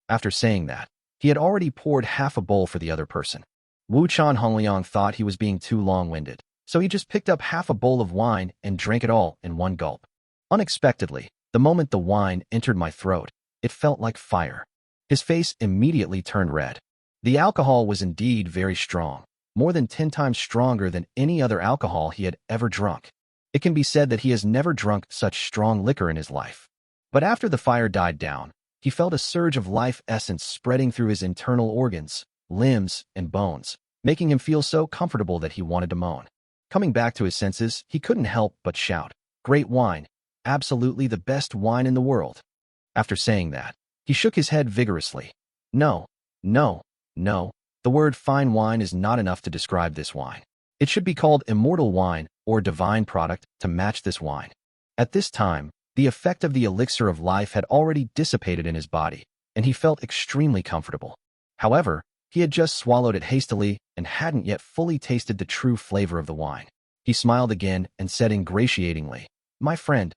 After saying that, he had already poured half a bowl for the other person. Wu Chan Hongliang thought he was being too long-winded, so he just picked up half a bowl of wine and drank it all in one gulp. Unexpectedly, the moment the wine entered my throat, it felt like fire. His face immediately turned red. The alcohol was indeed very strong, more than 10 times stronger than any other alcohol he had ever drunk. It can be said that he has never drunk such strong liquor in his life. But after the fire died down, he felt a surge of life essence spreading through his internal organs, limbs, and bones, making him feel so comfortable that he wanted to moan. Coming back to his senses, he couldn't help but shout, great wine, absolutely the best wine in the world. After saying that, he shook his head vigorously. No, the word fine wine is not enough to describe this wine. It should be called immortal wine or divine product to match this wine. At this time, the effect of the elixir of life had already dissipated in his body, and he felt extremely comfortable. However, he had just swallowed it hastily and hadn't yet fully tasted the true flavor of the wine. He smiled again and said ingratiatingly, my friend,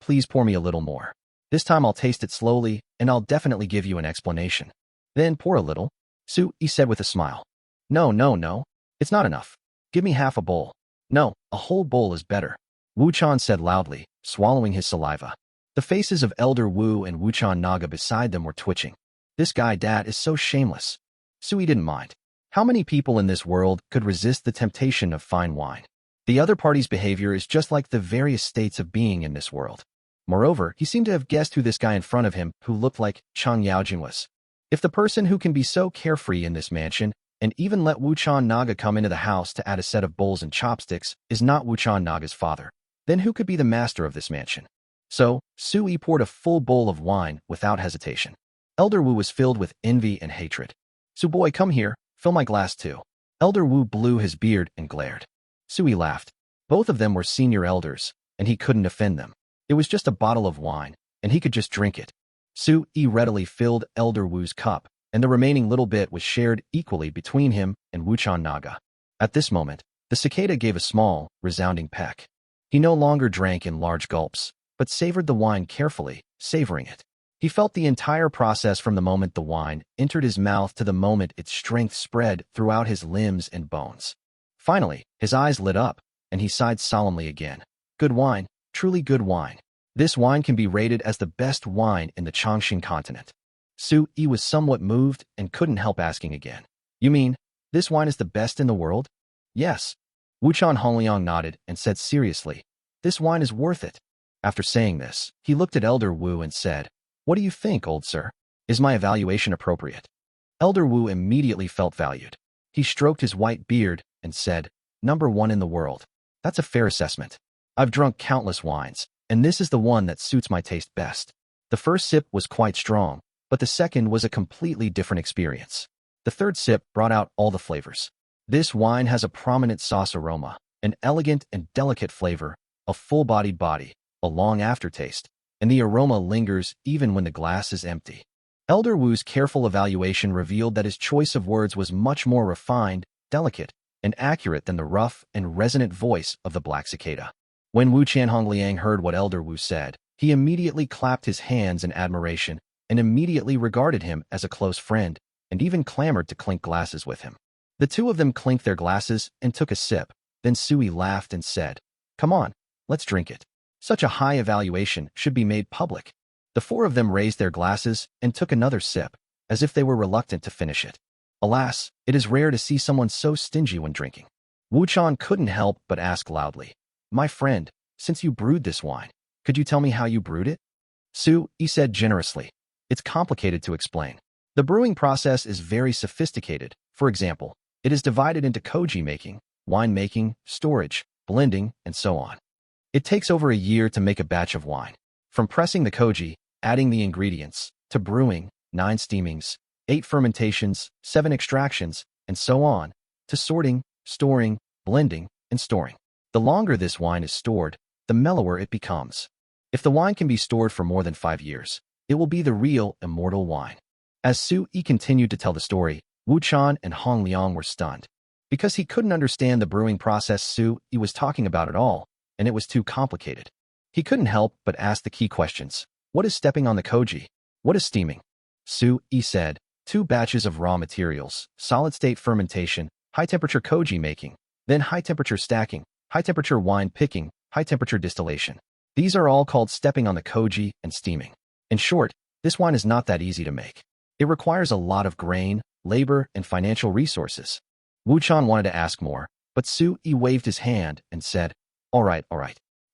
please pour me a little more. This time I'll taste it slowly, and I'll definitely give you an explanation. Then pour a little, Su Yi said with a smile. No, it's not enough. Give me half a bowl. No, a whole bowl is better. Wu Chan said loudly, swallowing his saliva. The faces of Elder Wu and Wuchan Naga beside them were twitching. This guy dad is so shameless. Su Yi didn't mind. How many people in this world could resist the temptation of fine wine? The other party's behavior is just like the various states of being in this world. Moreover, he seemed to have guessed who this guy in front of him, who looked like Chang Yaojin, was. If the person who can be so carefree in this mansion and even let Wuchan Naga come into the house to add a set of bowls and chopsticks is not Wuchan Naga's father, then who could be the master of this mansion? So, Su Yi poured a full bowl of wine without hesitation. Elder Wu was filled with envy and hatred. Su boy, come here, fill my glass too. Elder Wu blew his beard and glared. Su Yi laughed. Both of them were senior elders, and he couldn't offend them. It was just a bottle of wine, and he could just drink it. Su Yi readily filled Elder Wu's cup, and the remaining little bit was shared equally between him and Wuchan Naga. At this moment, the cicada gave a small, resounding peck. He no longer drank in large gulps, but savored the wine carefully, savoring it. He felt the entire process from the moment the wine entered his mouth to the moment its strength spread throughout his limbs and bones. Finally, his eyes lit up, and he sighed solemnly again. Good wine, truly good wine. This wine can be rated as the best wine in the Chongqing continent. Su Yi was somewhat moved and couldn't help asking again. You mean, this wine is the best in the world? Yes. Wuchan Hongliang nodded and said seriously, this wine is worth it. After saying this, he looked at Elder Wu and said, what do you think, old sir? Is my evaluation appropriate? Elder Wu immediately felt valued. He stroked his white beard and said, number 1 in the world. That's a fair assessment. I've drunk countless wines, and this is the one that suits my taste best. The first sip was quite strong, but the second was a completely different experience. The third sip brought out all the flavors. This wine has a prominent sauce aroma, an elegant and delicate flavor, a full-bodied body, a long aftertaste, and the aroma lingers even when the glass is empty. Elder Wu's careful evaluation revealed that his choice of words was much more refined, delicate, and accurate than the rough and resonant voice of the black cicada. When Wu Chanhongliang heard what Elder Wu said, he immediately clapped his hands in admiration and immediately regarded him as a close friend and even clamored to clink glasses with him. The two of them clinked their glasses and took a sip, Then Sui laughed and said, "Come on, let's drink it." Such a high evaluation should be made public. The four of them raised their glasses and took another sip, as if they were reluctant to finish it. Alas, it is rare to see someone so stingy when drinking. Wu Chan couldn't help but ask loudly, "My friend, since you brewed this wine, could you tell me how you brewed it?" He said generously, "It's complicated to explain. The brewing process is very sophisticated. For example, it is divided into koji making, wine making, storage, blending, and so on. It takes over a year to make a batch of wine. From pressing the koji, adding the ingredients, to brewing, 9 steamings, 8 fermentations, 7 extractions, and so on, to sorting, storing, blending, and storing. The longer this wine is stored, the mellower it becomes. If the wine can be stored for more than 5 years, it will be the real, immortal wine." As Sui continued to tell the story, Wu Chan and Hong Liang were stunned. Because he couldn't understand the brewing process Sui was talking about at all, and it was too complicated. He couldn't help but ask the key questions. What is stepping on the koji? What is steaming? Sui said, 2 batches of raw materials, solid-state fermentation, high-temperature koji making, then high-temperature stacking, high-temperature wine picking, high-temperature distillation. These are all called stepping on the koji and steaming. In short, this wine is not that easy to make. It requires a lot of grain, labor, and financial resources. Wu Chan wanted to ask more, but Sui waved his hand and said, all right.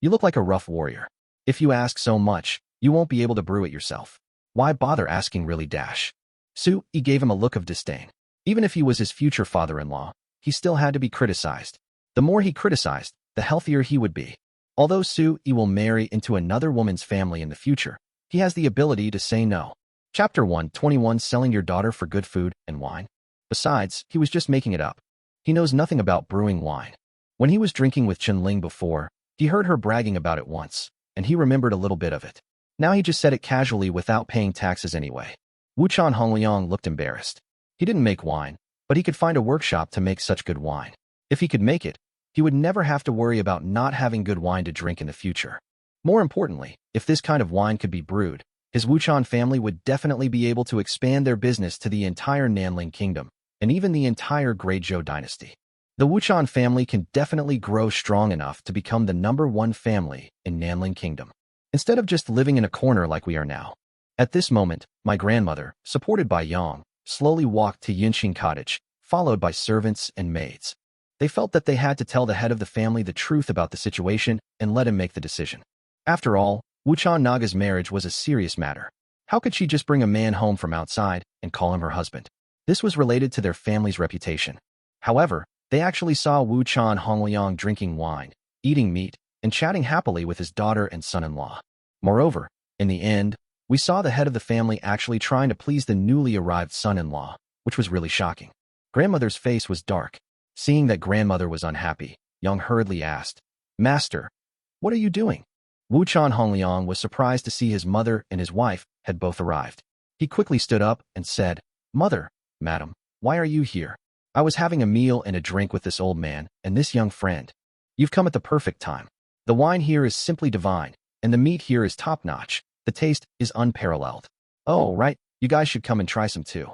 You look like a rough warrior. If you ask so much, you won't be able to brew it yourself. Why bother asking really dash?" Sui gave him a look of disdain. Even if he was his future father-in-law, he still had to be criticized. The more he criticized, the healthier he would be. Although Sui will marry into another woman's family in the future, he has the ability to say no. Chapter 121: Selling your daughter for good food and wine. Besides, he was just making it up. He knows nothing about brewing wine. When he was drinking with Chen-Ling before, he heard her bragging about it once, and he remembered a little bit of it. Now he just said it casually without paying taxes anyway. Wu Chan Hongliang looked embarrassed. He didn't make wine, but he could find a workshop to make such good wine. If he could make it, he would never have to worry about not having good wine to drink in the future. More importantly, if this kind of wine could be brewed, his Wu Chan family would definitely be able to expand their business to the entire Nanling Kingdom, and even the entire Great Zhou dynasty. The Wu Chan family can definitely grow strong enough to become the #1 family in Nanling Kingdom, instead of just living in a corner like we are now. At this moment, my grandmother, supported by Yang, slowly walked to Yinxing Cottage, followed by servants and maids. They felt that they had to tell the head of the family the truth about the situation and let him make the decision. After all, Wu Chan Naga's marriage was a serious matter. How could she just bring a man home from outside and call him her husband? This was related to their family's reputation. However, they actually saw Wu Chan Hongliang drinking wine, eating meat, and chatting happily with his daughter and son-in-law. Moreover, in the end, we saw the head of the family actually trying to please the newly arrived son-in-law, which was really shocking. Grandmother's face was dark. Seeing that grandmother was unhappy, Yang hurriedly asked, "Master, what are you doing?" Wu Chan Hongliang was surprised to see his mother and his wife had both arrived. He quickly stood up and said, "Mother, madam, why are you here? I was having a meal and a drink with this old man and this young friend. You've come at the perfect time. The wine here is simply divine, and the meat here is top-notch. The taste is unparalleled. Oh, right, you guys should come and try some too."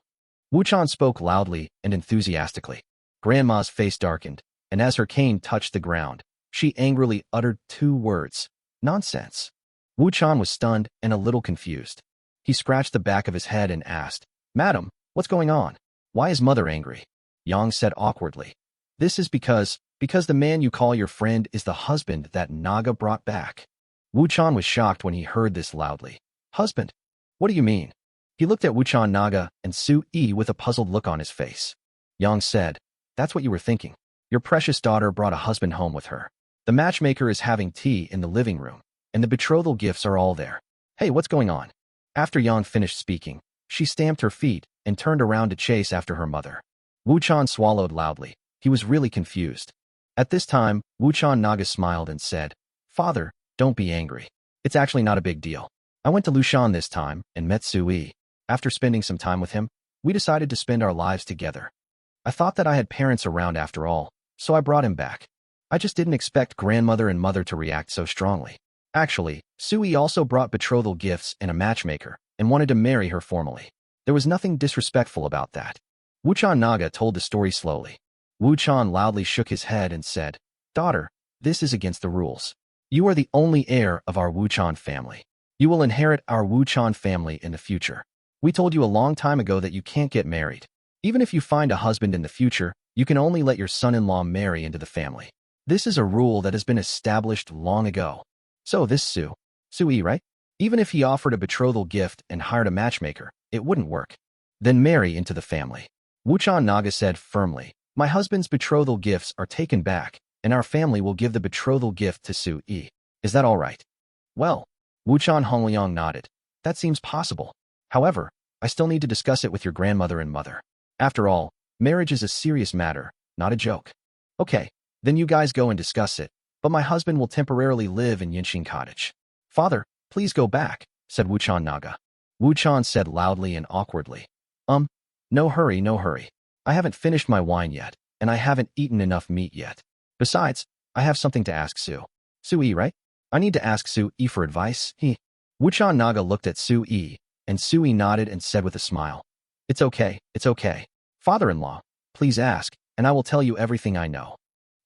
Wu Chan spoke loudly and enthusiastically. Grandma's face darkened, and as her cane touched the ground, she angrily uttered 2 words, "Nonsense." Wu Chan was stunned and a little confused. He scratched the back of his head and asked, "Madam, what's going on? Why is mother angry?" Yang said awkwardly, "This is because the man you call your friend is the husband that Naga brought back." Wu Chan was shocked when he heard this loudly. "Husband? What do you mean?" He looked at Wu Chan Naga and Sui with a puzzled look on his face. Yang said, "That's what you were thinking. Your precious daughter brought a husband home with her. The matchmaker is having tea in the living room, and the betrothal gifts are all there. Hey, what's going on?" After Yang finished speaking, she stamped her feet and turned around to chase after her mother. Wu Chan swallowed loudly. He was really confused. At this time, Wu Chan Naga smiled and said, "Father, don't be angry. It's actually not a big deal. I went to Lushan this time and met Sui. After spending some time with him, we decided to spend our lives together. I thought that I had parents around after all, so I brought him back. I just didn't expect grandmother and mother to react so strongly. Actually, Sui also brought betrothal gifts and a matchmaker and wanted to marry her formally. There was nothing disrespectful about that." Wu Chan Naga told the story slowly. Wu Chan loudly shook his head and said, Daughter, this is against the rules. You are the only heir of our Wuchan family. You will inherit our Wuchan family in the future. We told you a long time ago that you can't get married. Even if you find a husband in the future, you can only let your son-in-law marry into the family. This is a rule that has been established long ago. So this Sui, right? Even if he offered a betrothal gift and hired a matchmaker, it wouldn't work. Then marry into the family. Wuchan Naga said firmly, my husband's betrothal gifts are taken back, and our family will give the betrothal gift to Sui. Is that all right? Well, Wuchan Hongliang nodded. That seems possible. However, I still need to discuss it with your grandmother and mother. After all, marriage is a serious matter, not a joke. Okay, then you guys go and discuss it, but my husband will temporarily live in Yinxing Cottage. Father, please go back, said Wuchan Naga. Wuchan said loudly and awkwardly. No hurry, no hurry. I haven't finished my wine yet, and I haven't eaten enough meat yet. Besides, I have something to ask Sui, right? I need to ask Sui for advice. Wuchan Naga looked at Sui, and Sui nodded and said with a smile. It's okay. Father-in-law, please ask, and I will tell you everything I know.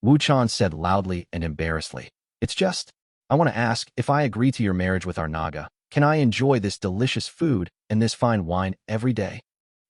Wuchan said loudly and embarrassedly. It's just, I want to ask, if I agree to your marriage with our Naga, can I enjoy this delicious food and this fine wine every day?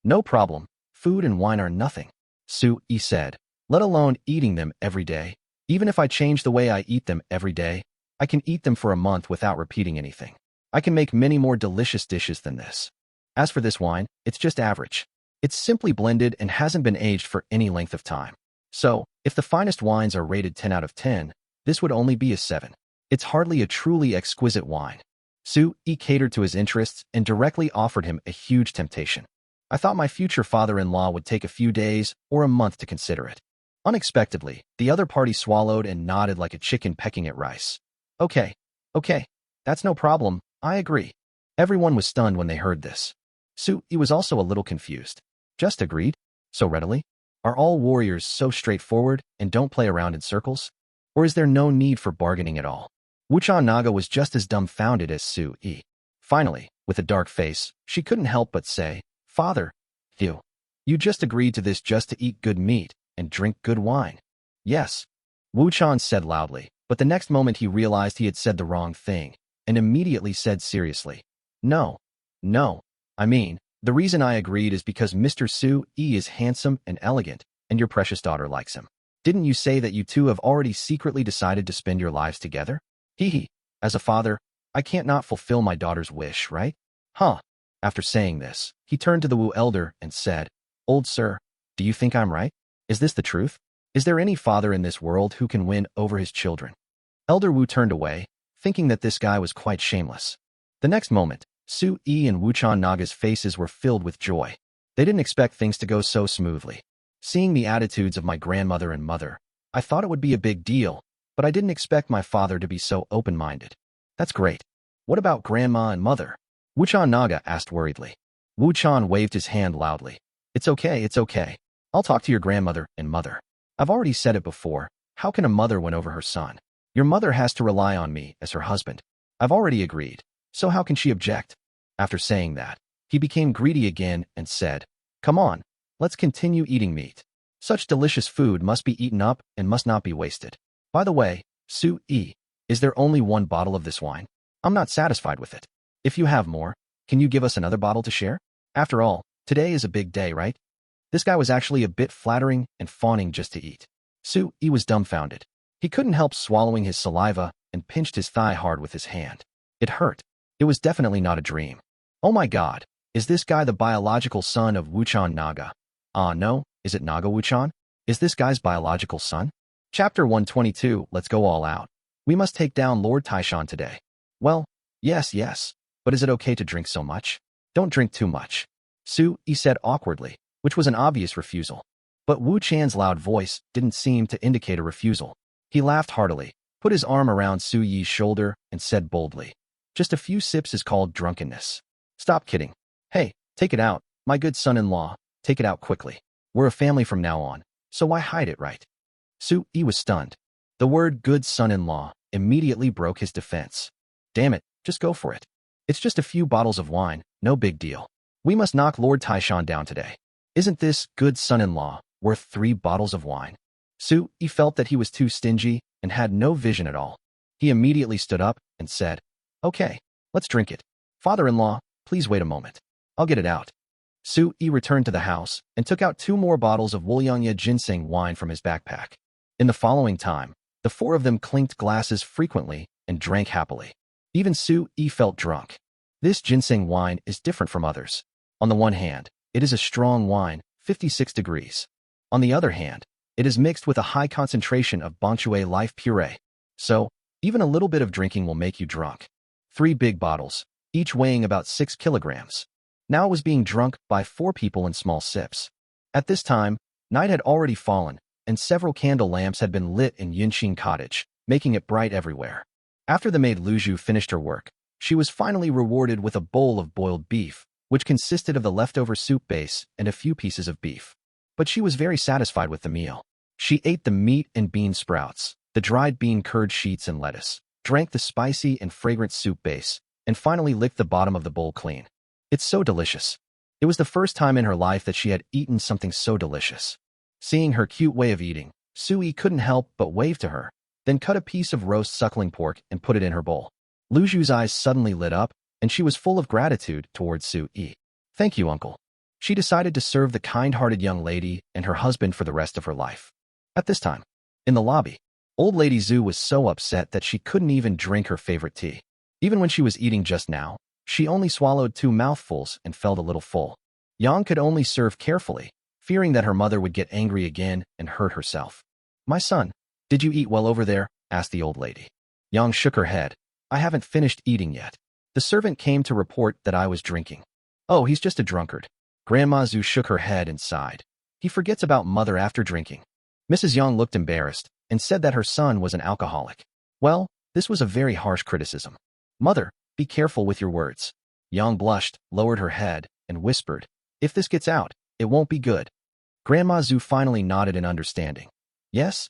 No problem. Food and wine are nothing, Sui said, let alone eating them every day. Even if I change the way I eat them every day, I can eat them for a month without repeating anything. I can make many more delicious dishes than this. As for this wine, it's just average. It's simply blended and hasn't been aged for any length of time. So, if the finest wines are rated 10 out of 10, this would only be a 7. It's hardly a truly exquisite wine. Sui catered to his interests and directly offered him a huge temptation. I thought my future father-in-law would take a few days or a month to consider it. Unexpectedly, the other party swallowed and nodded like a chicken pecking at rice. Okay, that's no problem, I agree. Everyone was stunned when they heard this. Sui was also a little confused. Just agreed? So readily? Are all warriors so straightforward and don't play around in circles? Or is there no need for bargaining at all? Wuchan Naga was just as dumbfounded as Sui. Finally, with a dark face, she couldn't help but say, Father, you just agreed to this just to eat good meat and drink good wine. Yes, Wuchan said loudly, but the next moment he realized he had said the wrong thing, and immediately said seriously, No, I mean, the reason I agreed is because Mr. Sui is handsome and elegant, and your precious daughter likes him. Didn't you say that you two have already secretly decided to spend your lives together? As a father, I can't not fulfill my daughter's wish, right? After saying this, he turned to the Wu elder and said, Old sir, do you think I'm right? Is this the truth? Is there any father in this world who can win over his children? Elder Wu turned away, thinking that this guy was quite shameless. The next moment, Sui and Wuchan Naga's faces were filled with joy. They didn't expect things to go so smoothly. Seeing the attitudes of my grandmother and mother, I thought it would be a big deal, but I didn't expect my father to be so open-minded. That's great. What about grandma and mother? Wuchan Naga asked worriedly. Wuchan waved his hand loudly. It's okay. I'll talk to your grandmother and mother. I've already said it before. How can a mother win over her son? Your mother has to rely on me as her husband. I've already agreed. So how can she object? After saying that, he became greedy again and said, Come on, let's continue eating meat. Such delicious food must be eaten up and must not be wasted. By the way, Sui, is there only one bottle of this wine? I'm not satisfied with it. If you have more, can you give us another bottle to share? After all, today is a big day, right? This guy was actually a bit flattering and fawning just to eat. Sui was dumbfounded. He couldn't help swallowing his saliva and pinched his thigh hard with his hand. It hurt. It was definitely not a dream. Oh my god, is this guy the biological son of Wuchan Naga? No, is it Naga Wuchan? Is this guy's biological son? Chapter 122, Let's go all out. We must take down Lord Taishan today. Well, yes, but is it okay to drink so much? Don't drink too much. Sui said awkwardly, which was an obvious refusal. But Wu Chan's loud voice didn't seem to indicate a refusal. He laughed heartily, put his arm around Sui's shoulder, and said boldly, Just a few sips is called drunkenness. Stop kidding. Hey, take it out, my good son-in-law, take it out quickly. We're a family from now on, so why hide it, right? Sui was stunned. The word good son-in-law immediately broke his defense. Damn it, just go for it. It's just a few bottles of wine, no big deal. We must knock Lord Taishan down today. Isn't this good son-in-law worth 3 bottles of wine? Sui felt that he was too stingy and had no vision at all. He immediately stood up and said, "Okay, let's drink it. Father-in-law, please wait a moment. I'll get it out." Su-yi returned to the house and took out 2 more bottles of Wuliangya ginseng wine from his backpack. In the following time, the 4 of them clinked glasses frequently and drank happily. Even Su-yi felt drunk. This ginseng wine is different from others. On the one hand, it is a strong wine, 56 degrees. On the other hand, it is mixed with a high concentration of Bonchue life puree. So, even a little bit of drinking will make you drunk. 3 big bottles, each weighing about 6 kilograms. Now it was being drunk by 4 people in small sips. At this time, night had already fallen, and several candle lamps had been lit in Yinxin Cottage, making it bright everywhere. After the maid Luzhu finished her work, she was finally rewarded with a bowl of boiled beef, which consisted of the leftover soup base and a few pieces of beef. But she was very satisfied with the meal. She ate the meat and bean sprouts, the dried bean curd sheets and lettuce, drank the spicy and fragrant soup base, and finally licked the bottom of the bowl clean. It's so delicious. It was the first time in her life that she had eaten something so delicious. Seeing her cute way of eating, Su-yi couldn't help but wave to her, then cut a piece of roast suckling pork and put it in her bowl. Luzhu's eyes suddenly lit up, and she was full of gratitude towards Su-yi. "Thank you, uncle." She decided to serve the kind-hearted young lady and her husband for the rest of her life. At this time, in the lobby, old lady Zhu was so upset that she couldn't even drink her favorite tea. Even when she was eating just now, she only swallowed 2 mouthfuls and felt a little full. Yang could only serve carefully, fearing that her mother would get angry again and hurt herself. "My son, did you eat well over there?" asked the old lady. Yang shook her head. "I haven't finished eating yet. The servant came to report that I was drinking." "Oh, he's just a drunkard." Grandma Zhu shook her head and sighed. "He forgets about mother after drinking." Mrs. Yang looked embarrassed and said that her son was an alcoholic. Well, this was a very harsh criticism. "Mother, be careful with your words." Yang blushed, lowered her head, and whispered, "If this gets out, it won't be good." Grandma Zhu finally nodded in understanding. Yes,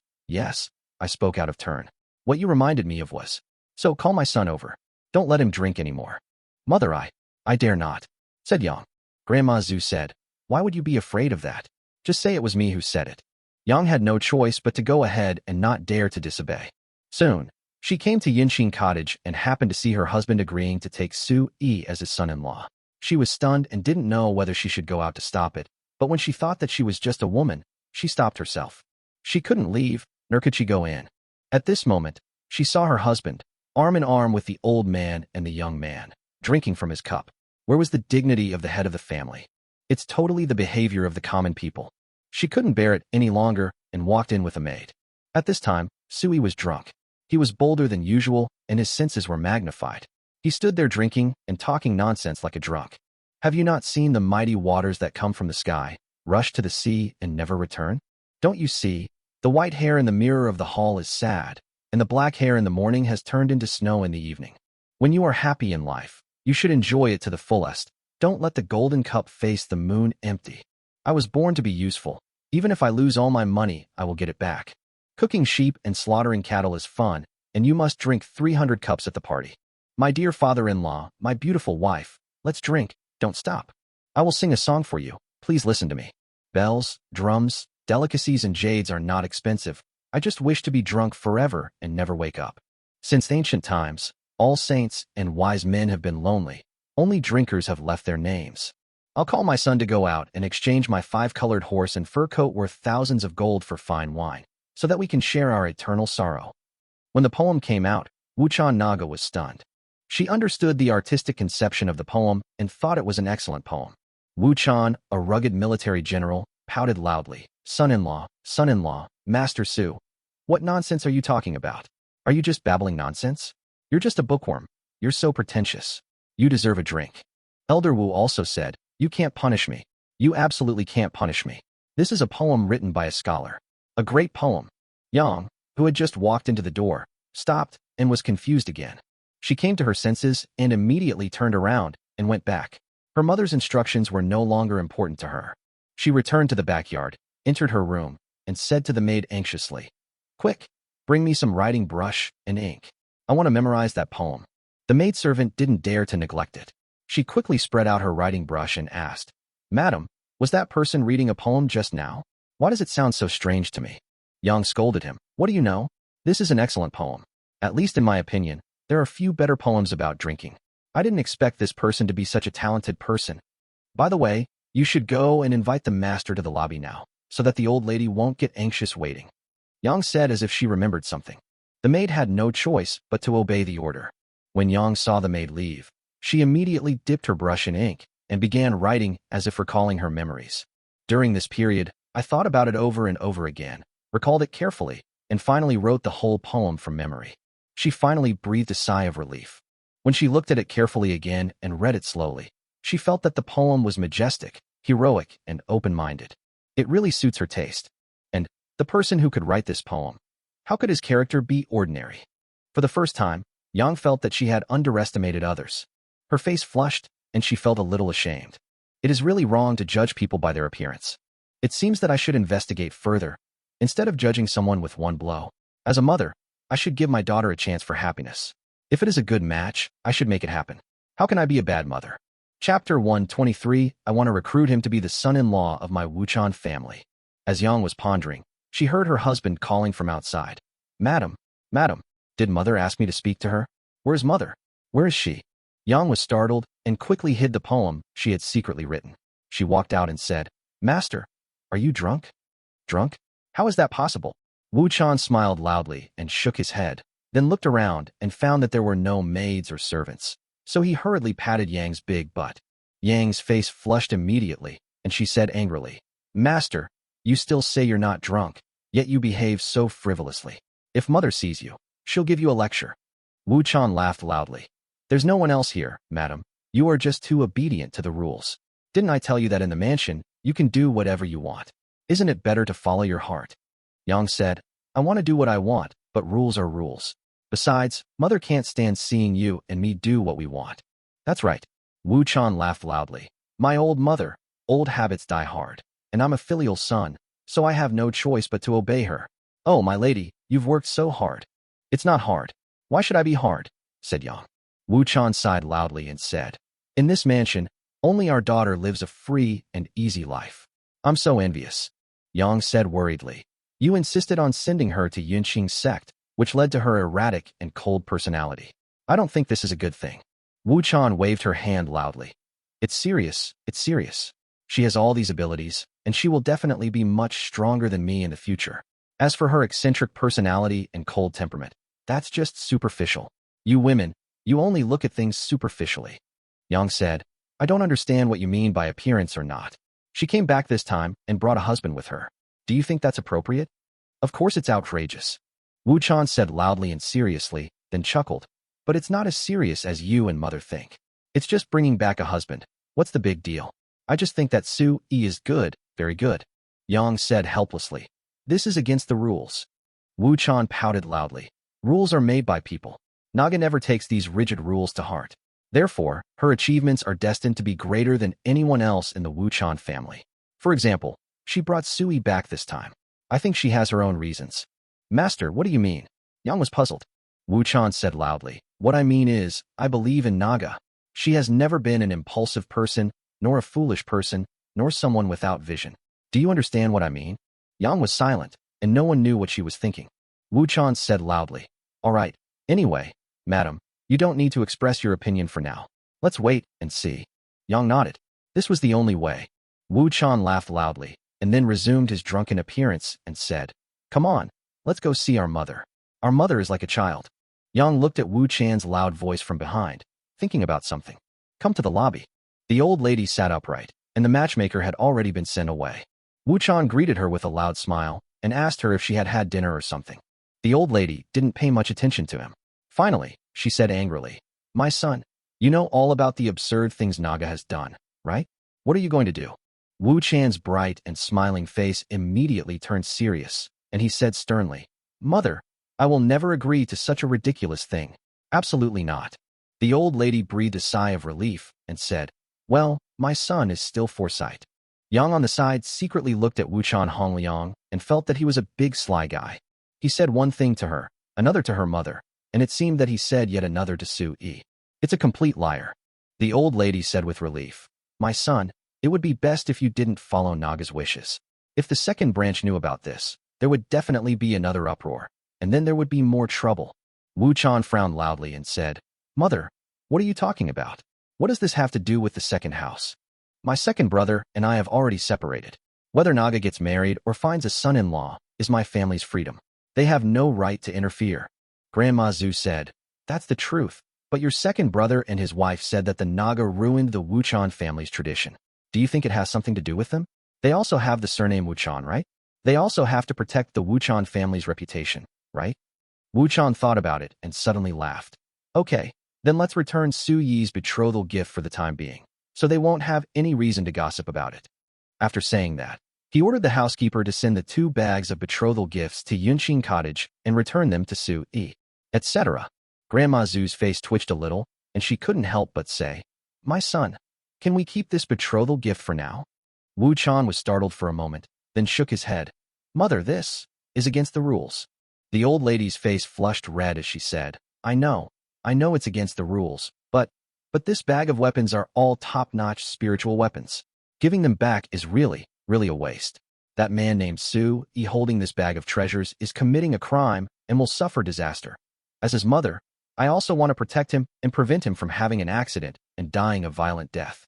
I spoke out of turn. What you reminded me of was, so call my son over. Don't let him drink anymore." "Mother, I dare not," said Yang. Grandma Zhu said, "Why would you be afraid of that? Just say it was me who said it." Yang had no choice but to go ahead and not dare to disobey. Soon, she came to Yinxin Cottage and happened to see her husband agreeing to take Su-yi as his son-in-law. She was stunned and didn't know whether she should go out to stop it, but when she thought that she was just a woman, she stopped herself. She couldn't leave, nor could she go in. At this moment, she saw her husband, arm in arm with the old man and the young man, drinking from his cup. Where was the dignity of the head of the family? It's totally the behavior of the common people. She couldn't bear it any longer and walked in with a maid. At this time, Su-yi was drunk. He was bolder than usual, and his senses were magnified. He stood there drinking and talking nonsense like a drunk. "Have you not seen the mighty waters that come from the sky, rush to the sea, and never return? Don't you see? The white hair in the mirror of the hall is sad, and the black hair in the morning has turned into snow in the evening. When you are happy in life, you should enjoy it to the fullest. Don't let the golden cup face the moon empty. I was born to be useful. Even if I lose all my money, I will get it back. Cooking sheep and slaughtering cattle is fun, and you must drink 300 cups at the party. My dear father-in-law, my beautiful wife, let's drink, don't stop. I will sing a song for you, please listen to me. Bells, drums, delicacies and jades are not expensive. I just wish to be drunk forever and never wake up. Since ancient times, all saints and wise men have been lonely. Only drinkers have left their names. I'll call my son to go out and exchange my 5-colored horse and fur coat worth thousands of gold for fine wine, so that we can share our eternal sorrow." When the poem came out, Wuchan Naga was stunned. She understood the artistic conception of the poem and thought it was an excellent poem. Wuchan, a rugged military general, pouted loudly. Son-in-law, Master Su. What nonsense are you talking about? Are you just babbling nonsense? You're just a bookworm. You're so pretentious. You deserve a drink. Elder Wu also said, "You can't punish me. You absolutely can't punish me. This is a poem written by a scholar. A great poem." Yang, who had just walked into the door, stopped and was confused again. She came to her senses and immediately turned around and went back. Her mother's instructions were no longer important to her. She returned to the backyard, entered her room, and said to the maid anxiously, "Quick, bring me some writing brush and ink. I want to memorize that poem." The maidservant didn't dare to neglect it. She quickly spread out her writing brush and asked, "Madam, was that person reading a poem just now? Why does it sound so strange to me?" Yang scolded him. "What do you know? This is an excellent poem. At least in my opinion, there are few better poems about drinking. I didn't expect this person to be such a talented person. By the way, you should go and invite the master to the lobby now, so that the old lady won't get anxious waiting. Yang said as if she remembered something. The maid had no choice but to obey the order. When Yang saw the maid leave, she immediately dipped her brush in ink and began writing as if recalling her memories. During this period, I thought about it over and over again, recalled it carefully, and finally wrote the whole poem from memory. She finally breathed a sigh of relief. When she looked at it carefully again and read it slowly, she felt that the poem was majestic, heroic, and open-minded. It really suits her taste. And the person who could write this poem, how could his character be ordinary? For the first time, Yang felt that she had underestimated others. Her face flushed, and she felt a little ashamed. It is really wrong to judge people by their appearance. It seems that I should investigate further, instead of judging someone with one blow. As a mother, I should give my daughter a chance for happiness. If it is a good match, I should make it happen. How can I be a bad mother? Chapter 123, I want to recruit him to be the son-in-law of my Wuchan family. As Yang was pondering, she heard her husband calling from outside. Madam, madam, did mother ask me to speak to her? Where's mother? Where is she? Yang was startled and quickly hid the poem she had secretly written. She walked out and said, Master, are you drunk? Drunk? How is that possible? Wuchan smiled loudly and shook his head, then looked around and found that there were no maids or servants. So he hurriedly patted Yang's big butt. Yang's face flushed immediately, and she said angrily, Master, you still say you're not drunk, yet you behave so frivolously. If mother sees you, she'll give you a lecture. Wuchan laughed loudly. There's no one else here, madam. You are just too obedient to the rules. Didn't I tell you that in the mansion, you can do whatever you want? Isn't it better to follow your heart? Yang said, I want to do what I want, but rules are rules. Besides, mother can't stand seeing you and me do what we want. That's right. Wuchan laughed loudly. My old mother, old habits die hard, and I'm a filial son, so I have no choice but to obey her. Oh, my lady, you've worked so hard. It's not hard. Why should I be hard? Said Yang. Wuchan sighed loudly and said, In this mansion, only our daughter lives a free and easy life. I'm so envious. Yang said worriedly, You insisted on sending her to Yunqing's sect, which led to her erratic and cold personality. I don't think this is a good thing. Wuchan waved her hand loudly. It's serious, it's serious. She has all these abilities, and she will definitely be much stronger than me in the future. As for her eccentric personality and cold temperament, that's just superficial. You women, you only look at things superficially. Yang said, I don't understand what you mean by appearance or not. She came back this time and brought a husband with her. Do you think that's appropriate? Of course it's outrageous. Wuchan said loudly and seriously, then chuckled. But it's not as serious as you and mother think. It's just bringing back a husband. What's the big deal? I just think that Su-yi is good, very good. Yang said helplessly. This is against the rules. Wuchan pouted loudly. Rules are made by people. Naga never takes these rigid rules to heart. Therefore, her achievements are destined to be greater than anyone else in the Wuchan family. For example, she brought Sui back this time. I think she has her own reasons. Master, what do you mean? Yang was puzzled. Wuchan said loudly, What I mean is, I believe in Naga. She has never been an impulsive person, nor a foolish person, nor someone without vision. Do you understand what I mean? Yang was silent, and no one knew what she was thinking. Wuchan said loudly, All right. Anyway, madam, you don't need to express your opinion for now. Let's wait and see. Yang nodded. This was the only way. Wuchan laughed loudly, and then resumed his drunken appearance and said, Come on, let's go see our mother. Our mother is like a child. Yang looked at Wuchan's loud voice from behind, thinking about something. Come to the lobby. The old lady sat upright, and the matchmaker had already been sent away. Wuchan greeted her with a loud smile and asked her if she had had dinner or something. The old lady didn't pay much attention to him. Finally, she said angrily, My son, you know all about the absurd things Naga has done, right? What are you going to do? Wuchan's bright and smiling face immediately turned serious, and he said sternly, Mother, I will never agree to such a ridiculous thing. Absolutely not. The old lady breathed a sigh of relief and said, Well, my son is still foresight. Yang on the side secretly looked at Wuchan Hongliang and felt that he was a big sly guy. He said one thing to her, another to her mother, and it seemed that he said yet another to Su-yi. It's a complete liar. The old lady said with relief, My son, it would be best if you didn't follow Naga's wishes. If the second branch knew about this, there would definitely be another uproar. and then there would be more trouble. Wu Chan frowned loudly and said, "Mother, what are you talking about? What does this have to do with the second house? My second brother and I have already separated. Whether Naga gets married or finds a son-in-law is my family's freedom. They have no right to interfere." Grandma Zhu said, "That's the truth, but your second brother and his wife said that the Naga ruined the Wuchan family's tradition. Do you think it has something to do with them? They also have the surname Wuchan, right? They also have to protect the Wuchan family's reputation, right?" Wuchan thought about it and suddenly laughed. "Okay, then let's return Su Yi's betrothal gift for the time being, so they won't have any reason to gossip about it." After saying that, he ordered the housekeeper to send the 2 bags of betrothal gifts to Yunqing Cottage and return them to Su Yi, etc. Grandma Zhu's face twitched a little, and she couldn't help but say, "My son, can we keep this betrothal gift for now?" Wu Chan was startled for a moment, then shook his head. "Mother, this is against the rules." The old lady's face flushed red as she said, I know it's against the rules, but this bag of weapons are all top-notch spiritual weapons. Giving them back is really a waste. That man named Su Yi holding this bag of treasures is committing a crime and will suffer disaster. As his mother, I also want to protect him and prevent him from having an accident and dying a violent death."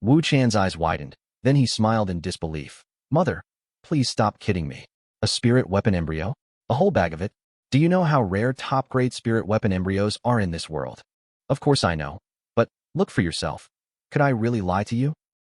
Wu Chan's eyes widened, then he smiled in disbelief. "Mother, please stop kidding me. A spirit weapon embryo? A whole bag of it? Do you know how rare top-grade spirit weapon embryos are in this world?" "Of course I know, but look for yourself. Could I really lie to you?"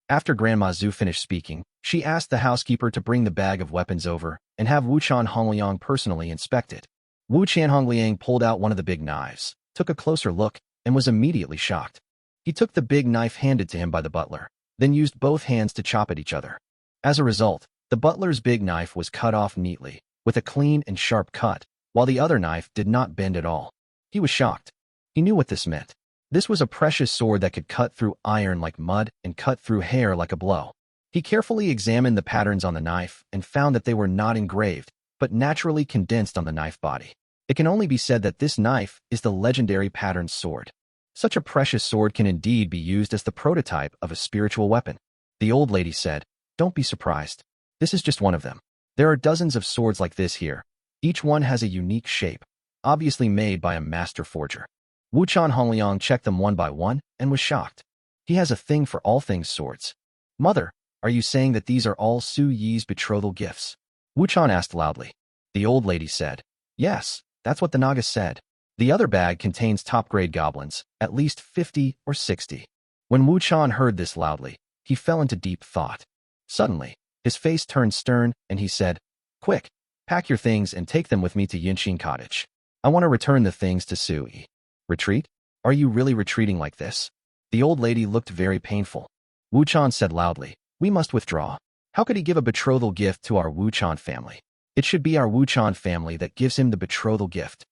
After Grandma Zhu finished speaking, she asked the housekeeper to bring the bag of weapons over and have Wu Chan Hongliang personally inspect it. Wu Chan Hongliang pulled out one of the big knives, took a closer look, and was immediately shocked. He took the big knife handed to him by the butler, then used both hands to chop at each other. As a result, the butler's big knife was cut off neatly, with a clean and sharp cut, while the other knife did not bend at all. He was shocked. He knew what this meant. This was a precious sword that could cut through iron like mud and cut through hair like a blow. He carefully examined the patterns on the knife and found that they were not engraved, but naturally condensed on the knife body. It can only be said that this knife is the legendary patterned sword. Such a precious sword can indeed be used as the prototype of a spiritual weapon. The old lady said, "Don't be surprised. This is just one of them. There are dozens of swords like this here. Each one has a unique shape, obviously made by a master forger." Wu Chan Hongliang checked them one by one and was shocked. He has a thing for all things swords. "Mother, are you saying that these are all Su Yi's betrothal gifts?" Wu Chan asked loudly. The old lady said, "Yes, that's what the Naga said. The other bag contains top-grade goblins, at least 50 or 60. When Wu Chan heard this loudly, he fell into deep thought. Suddenly, his face turned stern and he said, "Quick, pack your things and take them with me to Yunqing Cottage. I want to return the things to Su Yi." "Retreat? Are you really retreating like this?" The old lady looked very painful. Wu Chan said loudly, "We must withdraw. How could he give a betrothal gift to our Wu Chan family? It should be our Wu Chan family that gives him the betrothal gift."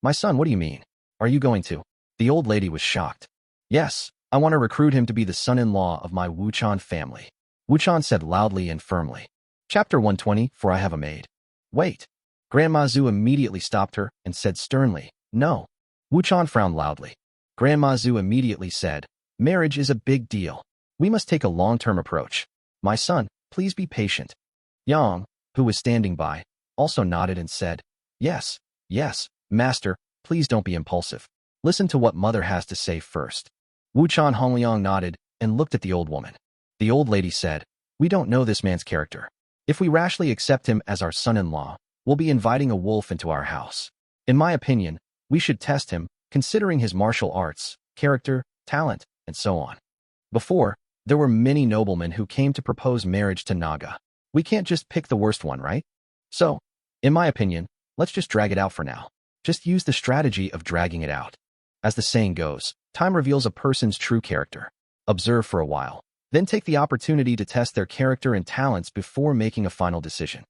My son, what do you mean? Are you going to?" The old lady was shocked. "Yes, I want to recruit him to be the son-in-law of my Wu Chan family," Wu Chan said loudly and firmly. Chapter 120, For I Have a Maid. "Wait." Grandma Zhu immediately stopped her and said sternly, "No." Wu Chan frowned loudly. Grandma Zhu immediately said, "Marriage is a big deal. We must take a long-term approach. My son, please be patient." Yang, who was standing by, also nodded and said, Yes, Master, please don't be impulsive. Listen to what Mother has to say first." Wu Chan Hongliang nodded and looked at the old woman. The old lady said, "We don't know this man's character. If we rashly accept him as our son-in-law, we'll be inviting a wolf into our house. In my opinion, we should test him, considering his martial arts, character, talent, and so on. Before, there were many noblemen who came to propose marriage to Naga. We can't just pick the worst one, right? So, in my opinion, let's just drag it out for now. Just use the strategy of dragging it out. As the saying goes, time reveals a person's true character. Observe for a while, then take the opportunity to test their character and talents before making a final decision."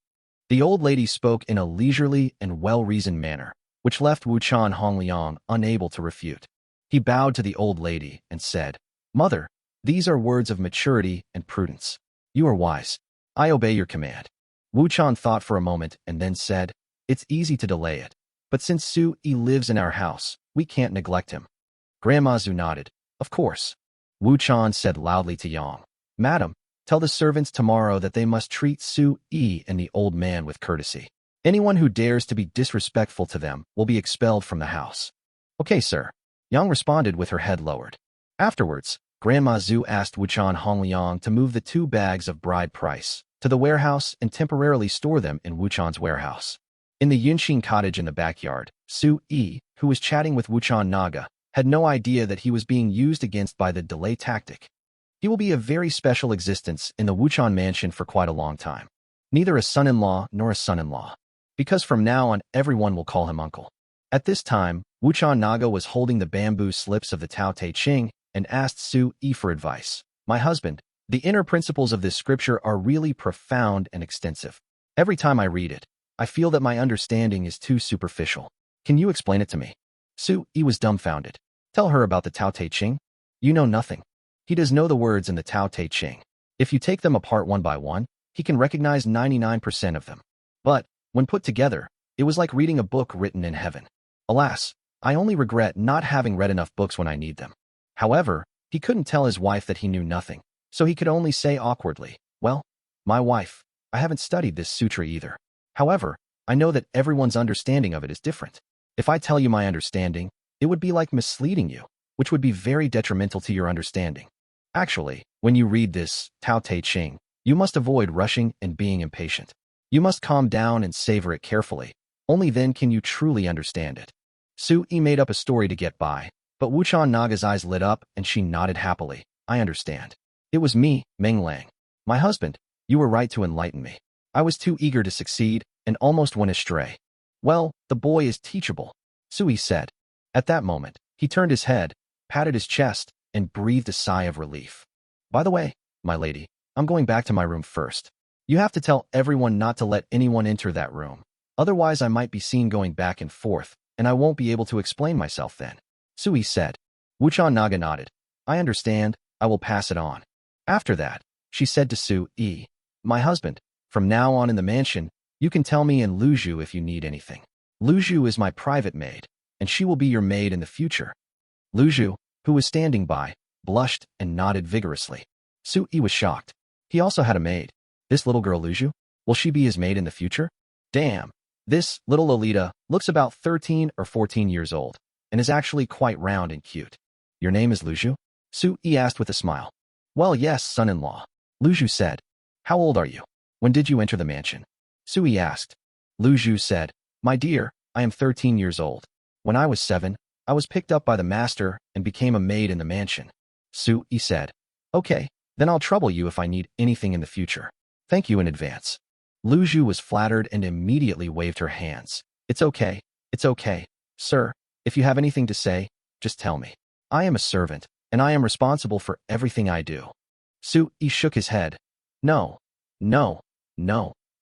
The old lady spoke in a leisurely and well-reasoned manner, which left Wu Chan Hongliang unable to refute. He bowed to the old lady and said, "Mother, these are words of maturity and prudence. You are wise. I obey your command." Wu Chan thought for a moment and then said, "It's easy to delay it. But since Su Yi lives in our house, we can't neglect him." Grandma Zhu nodded. "Of course." Wu Chan said loudly to Yang, "Madam, tell the servants tomorrow that they must treat Su Yi and the old man with courtesy. Anyone who dares to be disrespectful to them will be expelled from the house. Okay, sir. Yang responded with her head lowered. Afterwards, Grandma Zhu asked Wuchan Hongliang to move the 2 bags of bride price to the warehouse and temporarily store them in Wuchan's warehouse. In the Yunxin cottage in the backyard, Su Yi, who was chatting with Wuchan Naga, had no idea that he was being used against by the delay tactic. He will be a very special existence in the Wuchan mansion for quite a long time. Neither a son-in-law nor a son-in-law. Because from now on, everyone will call him uncle. At this time, Wuchan Naga was holding the bamboo slips of the Tao Te Ching and asked Su Yi for advice. My husband, the inner principles of this scripture are really profound and extensive. Every time I read it, I feel that my understanding is too superficial. Can you explain it to me? Su Yi was dumbfounded. Tell her about the Tao Te Ching. You know nothing. He does know the words in the Tao Te Ching. If you take them apart one by one, he can recognize 99% of them. But, when put together, it was like reading a book written in heaven. Alas, I only regret not having read enough books when I need them. However, he couldn't tell his wife that he knew nothing, so he could only say awkwardly, well, my wife, I haven't studied this sutra either. However, I know that everyone's understanding of it is different. If I tell you my understanding, it would be like misleading you, which would be very detrimental to your understanding. Actually, when you read this Tao Te Ching, you must avoid rushing and being impatient. You must calm down and savor it carefully. Only then can you truly understand it. Su Yi made up a story to get by, but Wuchan Naga's eyes lit up and she nodded happily. I understand. It was me, Meng Lang. My husband, you were right to enlighten me. I was too eager to succeed and almost went astray. Well, the boy is teachable, Su Yi said. At that moment, he turned his head, patted his chest, and breathed a sigh of relief. By the way, my lady, I'm going back to my room first. You have to tell everyone not to let anyone enter that room. Otherwise, I might be seen going back and forth, and I won't be able to explain myself then. Su Yi said. Wuchan Naga nodded. I understand, I will pass it on. After that, she said to Su Yi, my husband, from now on in the mansion, you can tell me in Luzhu if you need anything. Luzhu is my private maid, and she will be your maid in the future. Luzhu, who was standing by, blushed and nodded vigorously. Su Yi was shocked. He also had a maid. This little girl Luzhu? Will she be his maid in the future? Damn. This little Lolita looks about 13 or 14 years old, and is actually quite round and cute. Your name is Luzhu? Su Yi asked with a smile. Well, yes, son-in-law. Luzhu said. How old are you? When did you enter the mansion? Su Yi asked. Luzhu said, my dear, I am 13 years old. When I was 7, I was picked up by the master and became a maid in the mansion. Su Yi said. Okay, then I'll trouble you if I need anything in the future. Thank you in advance. Luzhu was flattered and immediately waved her hands. It's okay, sir. If you have anything to say, just tell me. I am a servant, and I am responsible for everything I do. Su Yi shook his head. No.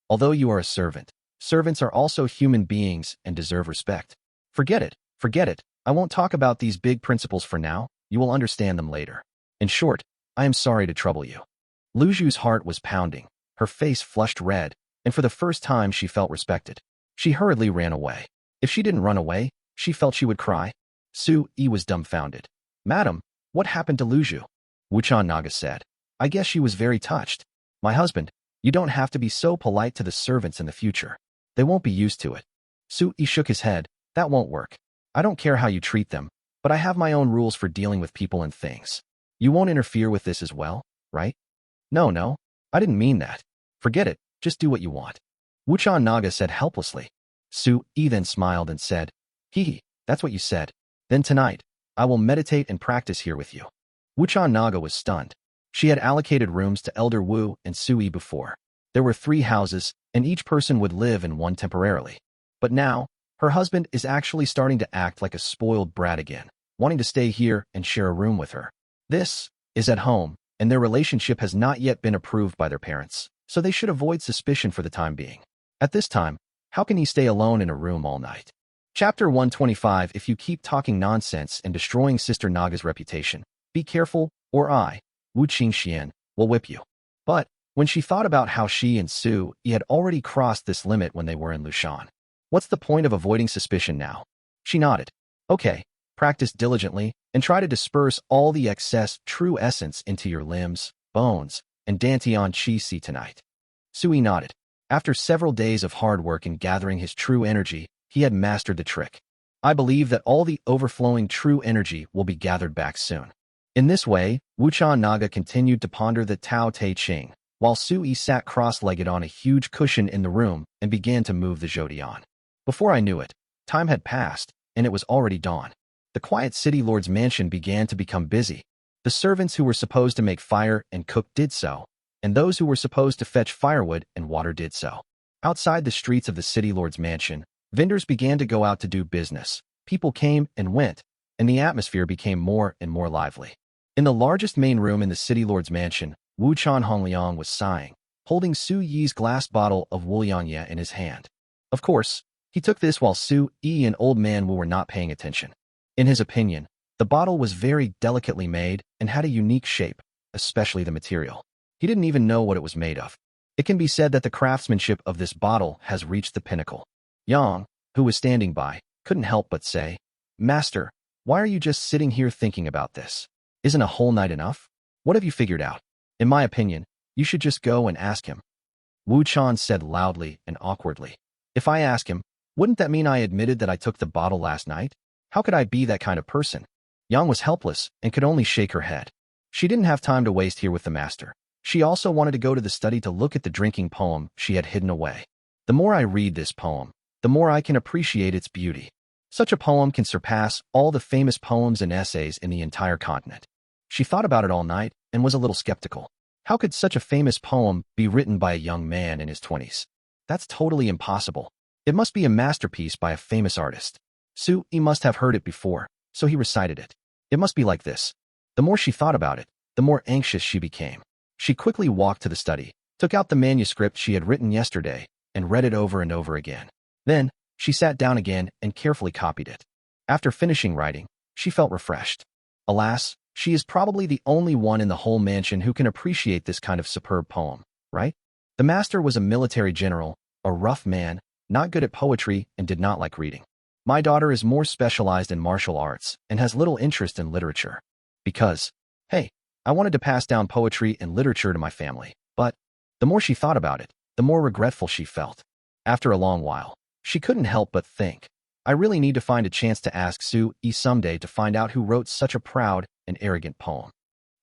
Although you are a servant, servants are also human beings and deserve respect. Forget it. I won't talk about these big principles for now. You will understand them later. In short, I am sorry to trouble you. Luzhu's heart was pounding. Her face flushed red, and for the first time she felt respected. She hurriedly ran away. If she didn't run away, she felt she would cry. Su Yi was dumbfounded. Madam, what happened to Luzhu? Wuchan Naga said. I guess she was very touched. My husband, you don't have to be so polite to the servants in the future. They won't be used to it. Su Yi shook his head. That won't work. I don't care how you treat them, but I have my own rules for dealing with people and things. You won't interfere with this as well, right? No, I didn't mean that. Forget it, just do what you want. Wuchan Naga said helplessly. Su Yi then smiled and said, Hee, that's what you said. Then tonight, I will meditate and practice here with you. Wuchan Naga was stunned. She had allocated rooms to Elder Wu and Su Yi before. There were 3 houses, and each person would live in one temporarily. But now, her husband is actually starting to act like a spoiled brat again, wanting to stay here and share a room with her. This is at home, and their relationship has not yet been approved by their parents, so they should avoid suspicion for the time being. At this time, how can he stay alone in a room all night? Chapter 125. If you keep talking nonsense and destroying Sister Naga's reputation, be careful, or I, Wu Qingxian, will whip you. But, when she thought about how she and Su Yi had already crossed this limit when they were in Lushan, what's the point of avoiding suspicion now? She nodded. Okay, practice diligently and try to disperse all the excess true essence into your limbs, bones, and Dantian Qi Si tonight. Su Yi nodded. After several days of hard work and gathering his true energy, he had mastered the trick. I believe that all the overflowing true energy will be gathered back soon. In this way, Wuchan Naga continued to ponder the Tao Te Ching, while Sui sat cross-legged on a huge cushion in the room and began to move the Zhodian. Before I knew it, time had passed, and it was already dawn. The quiet city lord's mansion began to become busy. The servants who were supposed to make fire and cook did so, and those who were supposed to fetch firewood and water did so. Outside the streets of the city lord's mansion, vendors began to go out to do business. People came and went, and the atmosphere became more and more lively. In the largest main room in the city lord's mansion, Wu Chan Hongliang was sighing, holding Su Yi's glass bottle of Wuliangye in his hand. Of course, he took this while Su Yi and old man Wu were not paying attention. In his opinion, the bottle was very delicately made and had a unique shape, especially the material. He didn't even know what it was made of. It can be said that the craftsmanship of this bottle has reached the pinnacle. Yang, who was standing by, couldn't help but say, "Master, why are you just sitting here thinking about this? Isn't a whole night enough? What have you figured out? In my opinion, you should just go and ask him." Wu Chan said loudly and awkwardly. "If I ask him, wouldn't that mean I admitted that I took the bottle last night? How could I be that kind of person?" Yang was helpless and could only shake her head. She didn't have time to waste here with the master. She also wanted to go to the study to look at the drinking poem she had hidden away. The more I read this poem, the more I can appreciate its beauty. Such a poem can surpass all the famous poems and essays in the entire continent. She thought about it all night and was a little skeptical. How could such a famous poem be written by a young man in his 20s? That's totally impossible. It must be a masterpiece by a famous artist. Su Yi must have heard it before, so he recited it. It must be like this. The more she thought about it, the more anxious she became. She quickly walked to the study, took out the manuscript she had written yesterday, and read it over and over again. Then, she sat down again and carefully copied it. After finishing writing, she felt refreshed. Alas, she is probably the only one in the whole mansion who can appreciate this kind of superb poem, right? The master was a military general, a rough man, not good at poetry, and did not like reading. My daughter is more specialized in martial arts and has little interest in literature. Because, hey, I wanted to pass down poetry and literature to my family, but the more she thought about it, the more regretful she felt. After a long while, she couldn't help but think, I really need to find a chance to ask Su Yi someday to find out who wrote such a proud and arrogant poem.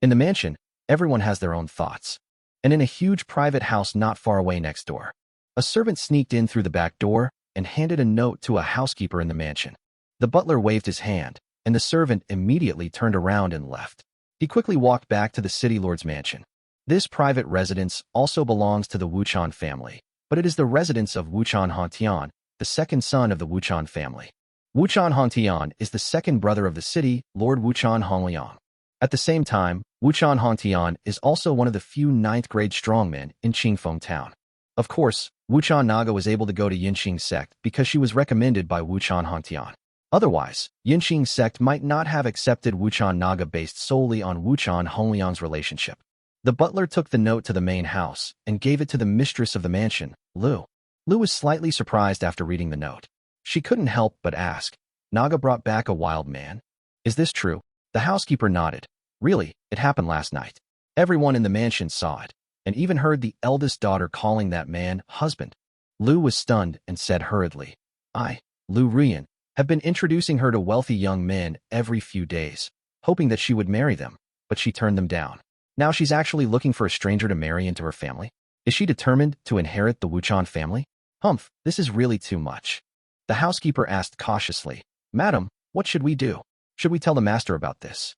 In the mansion, everyone has their own thoughts. And in a huge private house not far away next door, a servant sneaked in through the back door and handed a note to a housekeeper in the mansion. The butler waved his hand, and the servant immediately turned around and left. He quickly walked back to the city lord's mansion. This private residence also belongs to the Wuchan family, but it is the residence of Wuchan Hontian, the second son of the Wuchan family. Wuchan Hontian is the second brother of the city, Lord Wuchan Hongliang. At the same time, Wuchan Hontian is also one of the few 9th-grade strongmen in Qingfeng town. Of course, Wuchan Naga was able to go to Yinqing sect because she was recommended by Wuchan Hontian. Otherwise, Yinqing sect might not have accepted Wuchan Naga based solely on Wuchan Hongliang's relationship. The butler took the note to the main house and gave it to the mistress of the mansion, Lu. Lu was slightly surprised after reading the note. She couldn't help but ask, Naga brought back a wild man? Is this true? The housekeeper nodded. Really, it happened last night. Everyone in the mansion saw it, and even heard the eldest daughter calling that man husband. Lu was stunned and said hurriedly, I, Lu Ruyan, have been introducing her to wealthy young men every few days, hoping that she would marry them, but she turned them down. Now she's actually looking for a stranger to marry into her family? Is she determined to inherit the Wuchan family? Humph, this is really too much. The housekeeper asked cautiously, Madam, what should we do? Should we tell the master about this?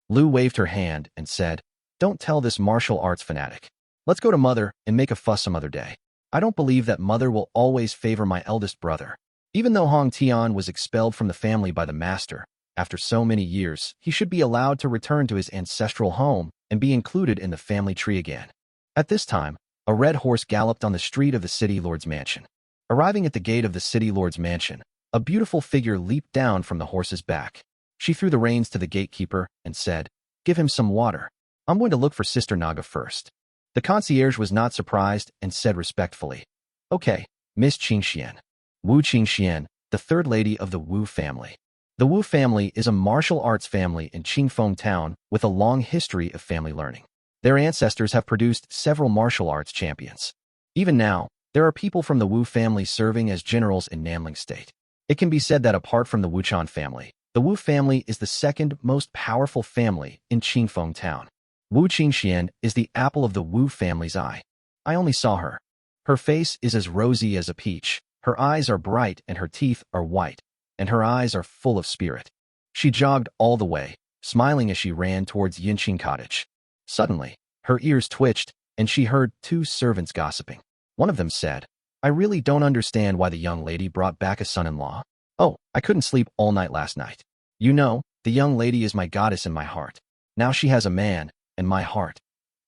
Lu waved her hand and said, Don't tell this martial arts fanatic. Let's go to Mother and make a fuss some other day. I don't believe that Mother will always favor my eldest brother. Even though Hong Tian was expelled from the family by the master, after so many years, he should be allowed to return to his ancestral home and be included in the family tree again. At this time, a red horse galloped on the street of the city lord's mansion. Arriving at the gate of the city lord's mansion, a beautiful figure leaped down from the horse's back. She threw the reins to the gatekeeper and said, Give him some water. I'm going to look for Sister Naga first. The concierge was not surprised and said respectfully, Okay, Miss Qingxian. Wu Qingxian, the third lady of the Wu family. The Wu family is a martial arts family in Qingfeng town with a long history of family learning. Their ancestors have produced several martial arts champions. Even now, There are people from the Wu family serving as generals in Nanling State. It can be said that apart from the Wuchan family, the Wu family is the second most powerful family in Qingfeng town. Wu Qingxian is the apple of the Wu family's eye. I only saw her. Her face is as rosy as a peach, her eyes are bright and her teeth are white, and her eyes are full of spirit. She jogged all the way, smiling as she ran towards Yinqing cottage. Suddenly, her ears twitched, and she heard two servants gossiping. One of them said, "I really don't understand why the young lady brought back a son-in-law. Oh, I couldn't sleep all night last night. You know, the young lady is my goddess in my heart. Now she has a man, and my heart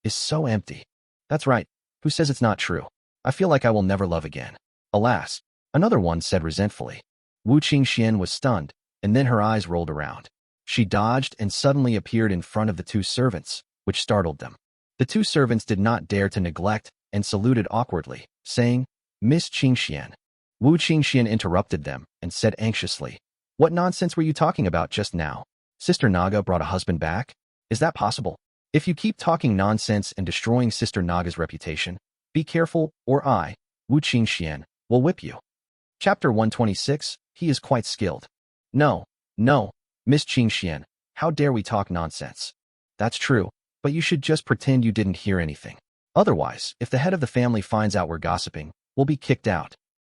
is so empty." That's right. Who says it's not true? I feel like I will never love again. Alas, another one said resentfully. Wu Qingxian was stunned, and then her eyes rolled around. She dodged and suddenly appeared in front of the two servants, which startled them. The two servants did not dare to neglect and saluted awkwardly, saying, "Miss Qingxian." Wu Qingxian interrupted them and said anxiously, "What nonsense were you talking about just now? Sister Naga brought a husband back? Is that possible? If you keep talking nonsense and destroying Sister Naga's reputation, be careful or I, Wu Qingxian, will whip you." Chapter 126, He is quite skilled. No, Miss Qingxian, how dare we talk nonsense? That's true, but you should just pretend you didn't hear anything. Otherwise, if the head of the family finds out we're gossiping, we'll be kicked out.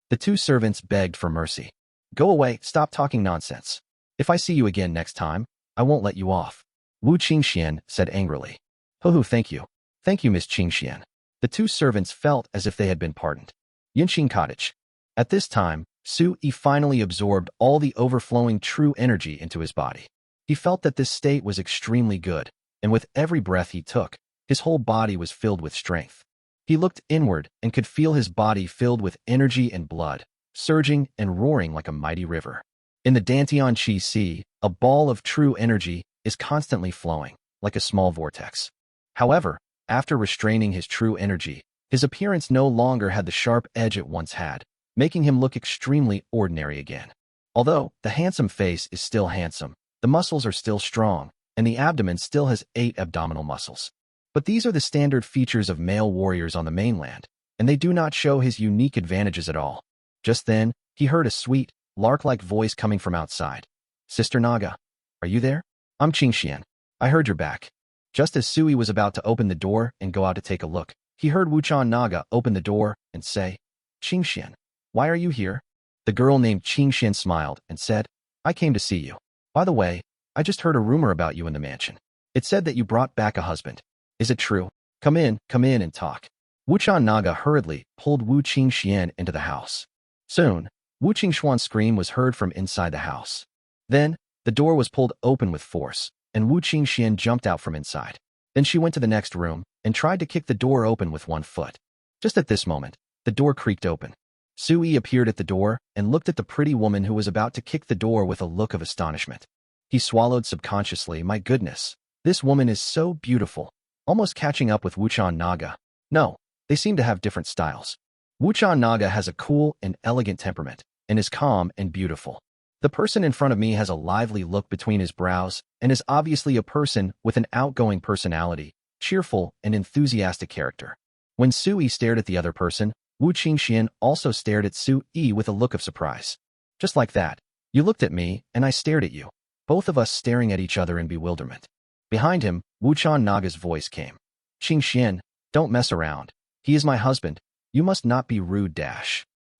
The two servants begged for mercy. Go away, stop talking nonsense. If I see you again next time, I won't let you off. Wu Qingxian said angrily. Hoo, thank you. Thank you, Miss Qingxian. The two servants felt as if they had been pardoned. Yinqing cottage. At this time, Su Yi finally absorbed all the overflowing true energy into his body. He felt that this state was extremely good, and with every breath he took, his whole body was filled with strength. He looked inward and could feel his body filled with energy and blood, surging and roaring like a mighty river. In the Dantian Qi Sea, a ball of true energy is constantly flowing, like a small vortex. However, after restraining his true energy, his appearance no longer had the sharp edge it once had, making him look extremely ordinary again. Although the handsome face is still handsome, the muscles are still strong, and the abdomen still has 8 abdominal muscles. But these are the standard features of male warriors on the mainland, and they do not show his unique advantages at all. Just then, he heard a sweet, lark-like voice coming from outside. Sister Naga, are you there? I'm Qingxian. I heard you're back. Just as Sui was about to open the door and go out to take a look, he heard Wuchan Naga open the door and say, Qingxian, why are you here? The girl named Qingxian smiled and said, I came to see you. By the way, I just heard a rumor about you in the mansion. It said that you brought back a husband. Is it true? Come in and talk. Wuchan Naga hurriedly pulled Wu Qingxian into the house. Soon, Wu Qingxuan's scream was heard from inside the house. Then, the door was pulled open with force, and Wu Qingxian jumped out from inside. Then she went to the next room and tried to kick the door open with one foot. Just at this moment, the door creaked open. Sui appeared at the door and looked at the pretty woman who was about to kick the door with a look of astonishment. He swallowed subconsciously, my goodness, this woman is so beautiful, almost catching up with Wuchan Naga. No, they seem to have different styles. Wuchan Naga has a cool and elegant temperament, and is calm and beautiful. The person in front of me has a lively look between his brows, and is obviously a person with an outgoing personality, cheerful and enthusiastic character. When Sui stared at the other person, Wu Qingxian also stared at Sui with a look of surprise. Just like that, you looked at me, and I stared at you, both of us staring at each other in bewilderment. Behind him, Wuchan Naga's voice came. Qingxian, don't mess around. He is my husband. You must not be rude.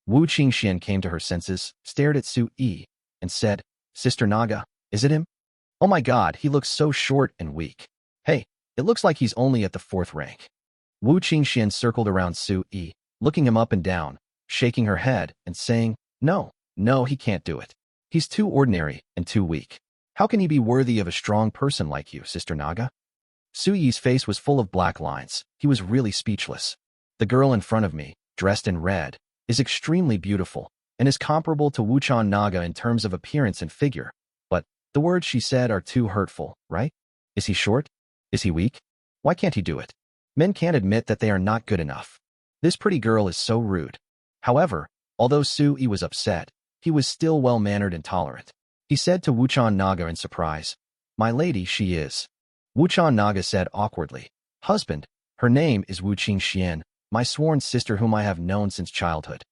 Wu Qingxian came to her senses, stared at Sui, and said, Sister Naga, is it him? Oh my god, he looks so short and weak. Hey, it looks like he's only at the 4th rank. Wu Qingxian circled around Sui, looking him up and down, shaking her head and saying, No, he can't do it. He's too ordinary and too weak. How can he be worthy of a strong person like you, Sister Naga? Sui's face was full of black lines. He was really speechless. The girl in front of me, dressed in red, is extremely beautiful and is comparable to Wuchan Naga in terms of appearance and figure. But the words she said are too hurtful, right? Is he short? Is he weak? Why can't he do it? Men can't admit that they are not good enough. This pretty girl is so rude. However, although Sui was upset, he was still well-mannered and tolerant. He said to Wuchan Naga in surprise, My lady, she is. Wuchan Naga said awkwardly, Husband, her name is Wu Qingxian. my sworn sister whom I have known since childhood.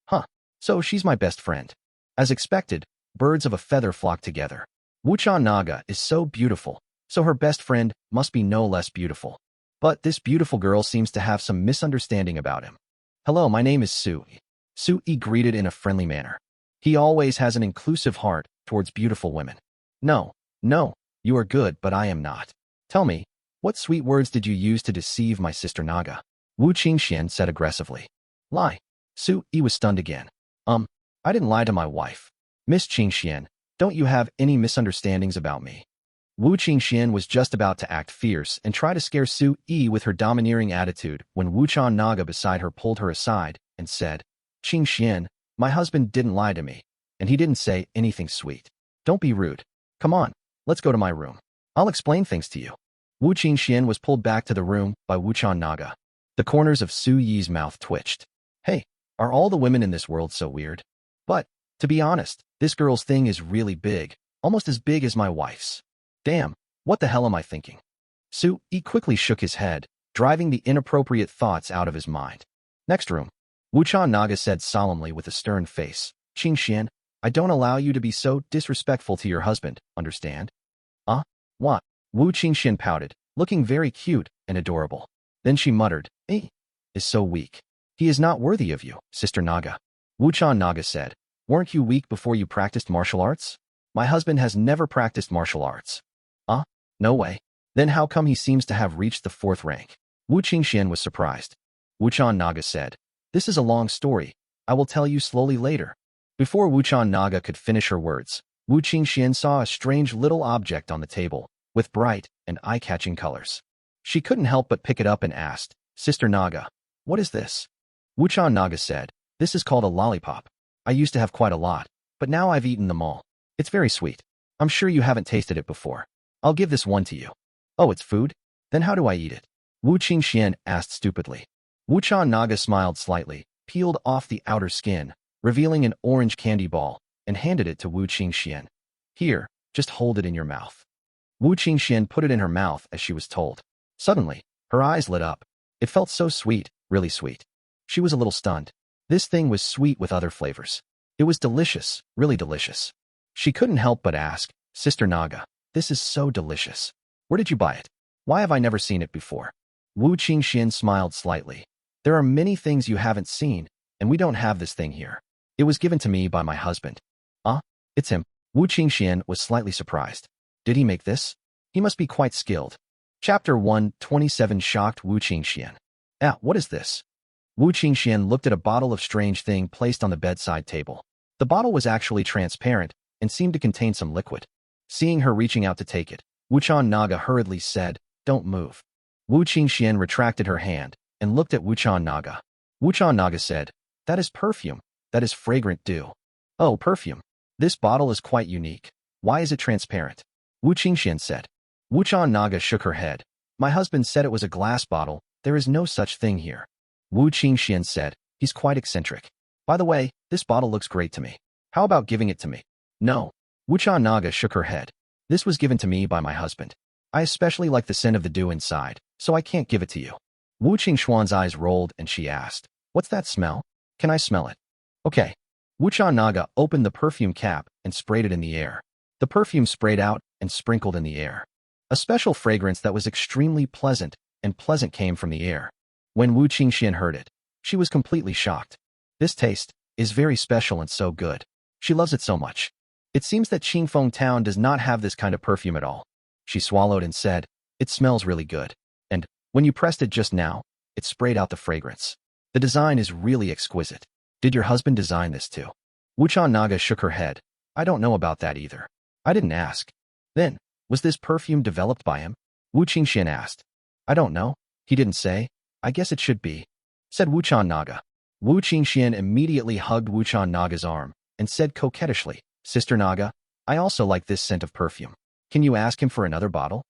Huh, so she's my best friend. As expected, birds of a feather flock together. Wuchan Naga is so beautiful, so her best friend must be no less beautiful. But this beautiful girl seems to have some misunderstanding about him. Hello, my name is Sui. Sui greeted in a friendly manner. He always has an inclusive heart towards beautiful women. No, you are good, but I am not. Tell me, what sweet words did you use to deceive my sister Naga? Wu Qingxian said aggressively. Lie. Sui was stunned again. I didn't lie to my wife. Miss Qingxian, don't you have any misunderstandings about me? Wu Qingxian was just about to act fierce and try to scare Sui with her domineering attitude when Wuchan Naga beside her pulled her aside and said, Qingxian, my husband didn't lie to me, and he didn't say anything sweet. Don't be rude. Come on, let's go to my room. I'll explain things to you. Wu Qingxian was pulled back to the room by Wuchan Naga. The corners of Suyi's mouth twitched. Hey, are all the women in this world so weird? But, to be honest, this girl's thing is really big, almost as big as my wife's. Damn, what the hell am I thinking? Sui quickly shook his head, driving the inappropriate thoughts out of his mind. Next room. Wuchan Naga said solemnly with a stern face. Qingxian, I don't allow you to be so disrespectful to your husband, understand? What? Wu Qingxian pouted, looking very cute and adorable. Then she muttered, is so weak. He is not worthy of you, Sister Naga. Wuchan Naga said, weren't you weak before you practiced martial arts? My husband has never practiced martial arts. No way. Then how come he seems to have reached the 4th rank? Wu Qingxian was surprised. Wuchan Naga said, this is a long story. I will tell you slowly later. Before Wuchan Naga could finish her words, Wu Qingxian saw a strange little object on the table, with bright and eye-catching colors. She couldn't help but pick it up and asked, Sister Naga, what is this? Wuchan Naga said, this is called a lollipop. I used to have quite a lot, but now I've eaten them all. It's very sweet. I'm sure you haven't tasted it before. I'll give this one to you. Oh, it's food? Then how do I eat it? Wu Qingxian asked stupidly. Wuchan Naga smiled slightly, peeled off the outer skin, revealing an orange candy ball, and handed it to Wu Qingxian. Here, just hold it in your mouth. Wu Qingxian put it in her mouth as she was told. Suddenly, her eyes lit up. It felt so sweet, really sweet. She was a little stunned. This thing was sweet with other flavors. It was delicious, really delicious. She couldn't help but ask, Sister Naga, this is so delicious. Where did you buy it? Why have I never seen it before? Wu Qingxian smiled slightly. There are many things you haven't seen, and we don't have this thing here. It was given to me by my husband. It's him. Wu Qingxian was slightly surprised. Did he make this? He must be quite skilled. Chapter 127 shocked Wu Qingxian. What is this? Wu Qingxian looked at a bottle of strange thing placed on the bedside table. The bottle was actually transparent and seemed to contain some liquid. Seeing her reaching out to take it, Wuchan Naga hurriedly said, don't move. Wu Qingxian retracted her hand and looked at Wuchan Naga. Wuchan Naga said, that is perfume. That is fragrant dew. Oh, perfume. This bottle is quite unique. Why is it transparent? Wu Qingxian said. Wuchan Naga shook her head. My husband said it was a glass bottle. There is no such thing here. Wu Qingxian said, he's quite eccentric. By the way, this bottle looks great to me. How about giving it to me? No. Wuchan Naga shook her head. This was given to me by my husband. I especially like the scent of the dew inside, so I can't give it to you. Wu Qingxuan's eyes rolled and she asked, what's that smell? Can I smell it? Okay. Wuchan Naga opened the perfume cap and sprayed it in the air. The perfume sprayed out and sprinkled in the air. A special fragrance that was extremely pleasant came from the air. When Wu Qingxian heard it, she was completely shocked. This taste is very special and so good. She loves it so much. It seems that Qingfeng town does not have this kind of perfume at all. She swallowed and said, it smells really good. And, when you pressed it just now, it sprayed out the fragrance. The design is really exquisite. Did your husband design this too? Wuchan Naga shook her head. I don't know about that either. I didn't ask. Then, was this perfume developed by him? Wu Qingxian asked. I don't know. He didn't say. I guess it should be, said Wuchan Naga. Wu Qingxian immediately hugged Wuchan Naga's arm and said coquettishly, Sister Naga, I also like this scent of perfume. Can you ask him for another bottle?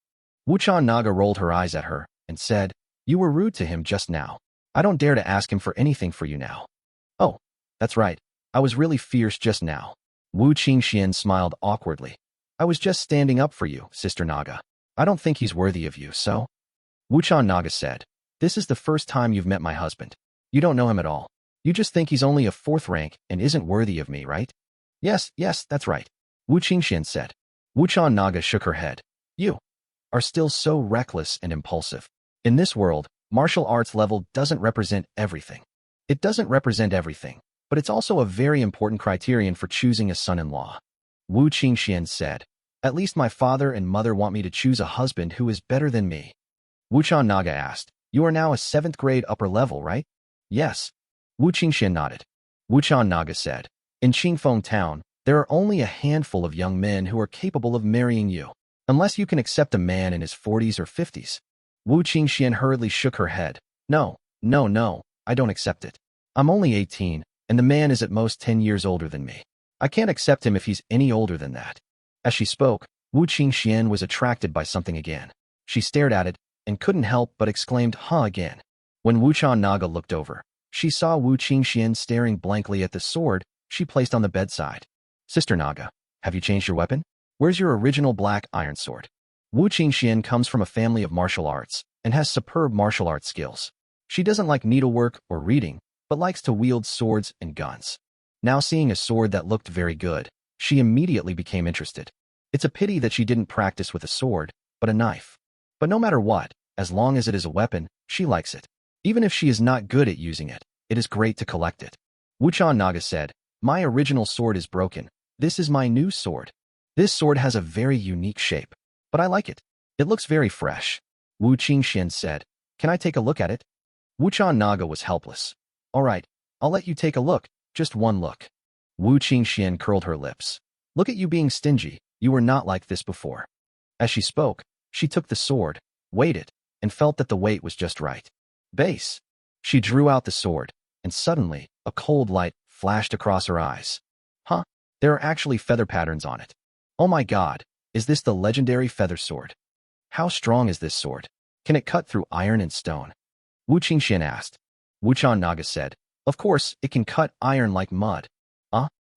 Wuchan Naga rolled her eyes at her and said, you were rude to him just now. I don't dare to ask him for anything for you now. Oh, that's right. I was really fierce just now. Wu Qingxian smiled awkwardly. I was just standing up for you, Sister Naga. I don't think he's worthy of you, so? Wuchan Naga said. This is the first time you've met my husband. You don't know him at all. You just think he's only a fourth rank and isn't worthy of me, right? Yes, that's right, Wu Qingxian said. Wuchan Naga shook her head. You are still so reckless and impulsive. In this world, martial arts level doesn't represent everything. It doesn't represent everything, but it's also a very important criterion for choosing a son-in-law. Wu Qingxian said. At least my father and mother want me to choose a husband who is better than me. Wuchan Naga asked. You are now a 7th grade upper level, right? Yes. Wu Qingxian nodded. Wuchan Naga said. In Qingfeng town, there are only a handful of young men who are capable of marrying you, unless you can accept a man in his 40s or 50s. Wu Qingxian hurriedly shook her head. No, I don't accept it. I'm only 18, and the man is at most 10 years older than me. I can't accept him if he's any older than that. As she spoke, Wu Qingxian was attracted by something again. She stared at it and couldn't help but exclaimed, huh, again. When Wuchan Naga looked over, she saw Wu Qingxian staring blankly at the sword she placed on the bedside. Sister Naga, have you changed your weapon? Where's your original black iron sword? Wu Qingxian comes from a family of martial arts and has superb martial arts skills. She doesn't like needlework or reading, but likes to wield swords and guns. Now seeing a sword that looked very good, she immediately became interested. It's a pity that she didn't practice with a sword, but a knife. But no matter what, as long as it is a weapon, she likes it. Even if she is not good at using it, it is great to collect it. Wuchan Naga said, my original sword is broken. This is my new sword. This sword has a very unique shape, but I like it. It looks very fresh. Wu Qingxian said, can I take a look at it? Wuchan Naga was helpless. All right, I'll let you take a look, just one look. Wu Qingxian curled her lips. Look at you being stingy, you were not like this before. As she spoke, she took the sword, weighed it, and felt that the weight was just right. Base. She drew out the sword, and suddenly, a cold light flashed across her eyes. Huh? There are actually feather patterns on it. Oh my god, is this the legendary feather sword? How strong is this sword? Can it cut through iron and stone? Wu Qingxian asked. Wuchan Naga said, of course, it can cut iron like mud.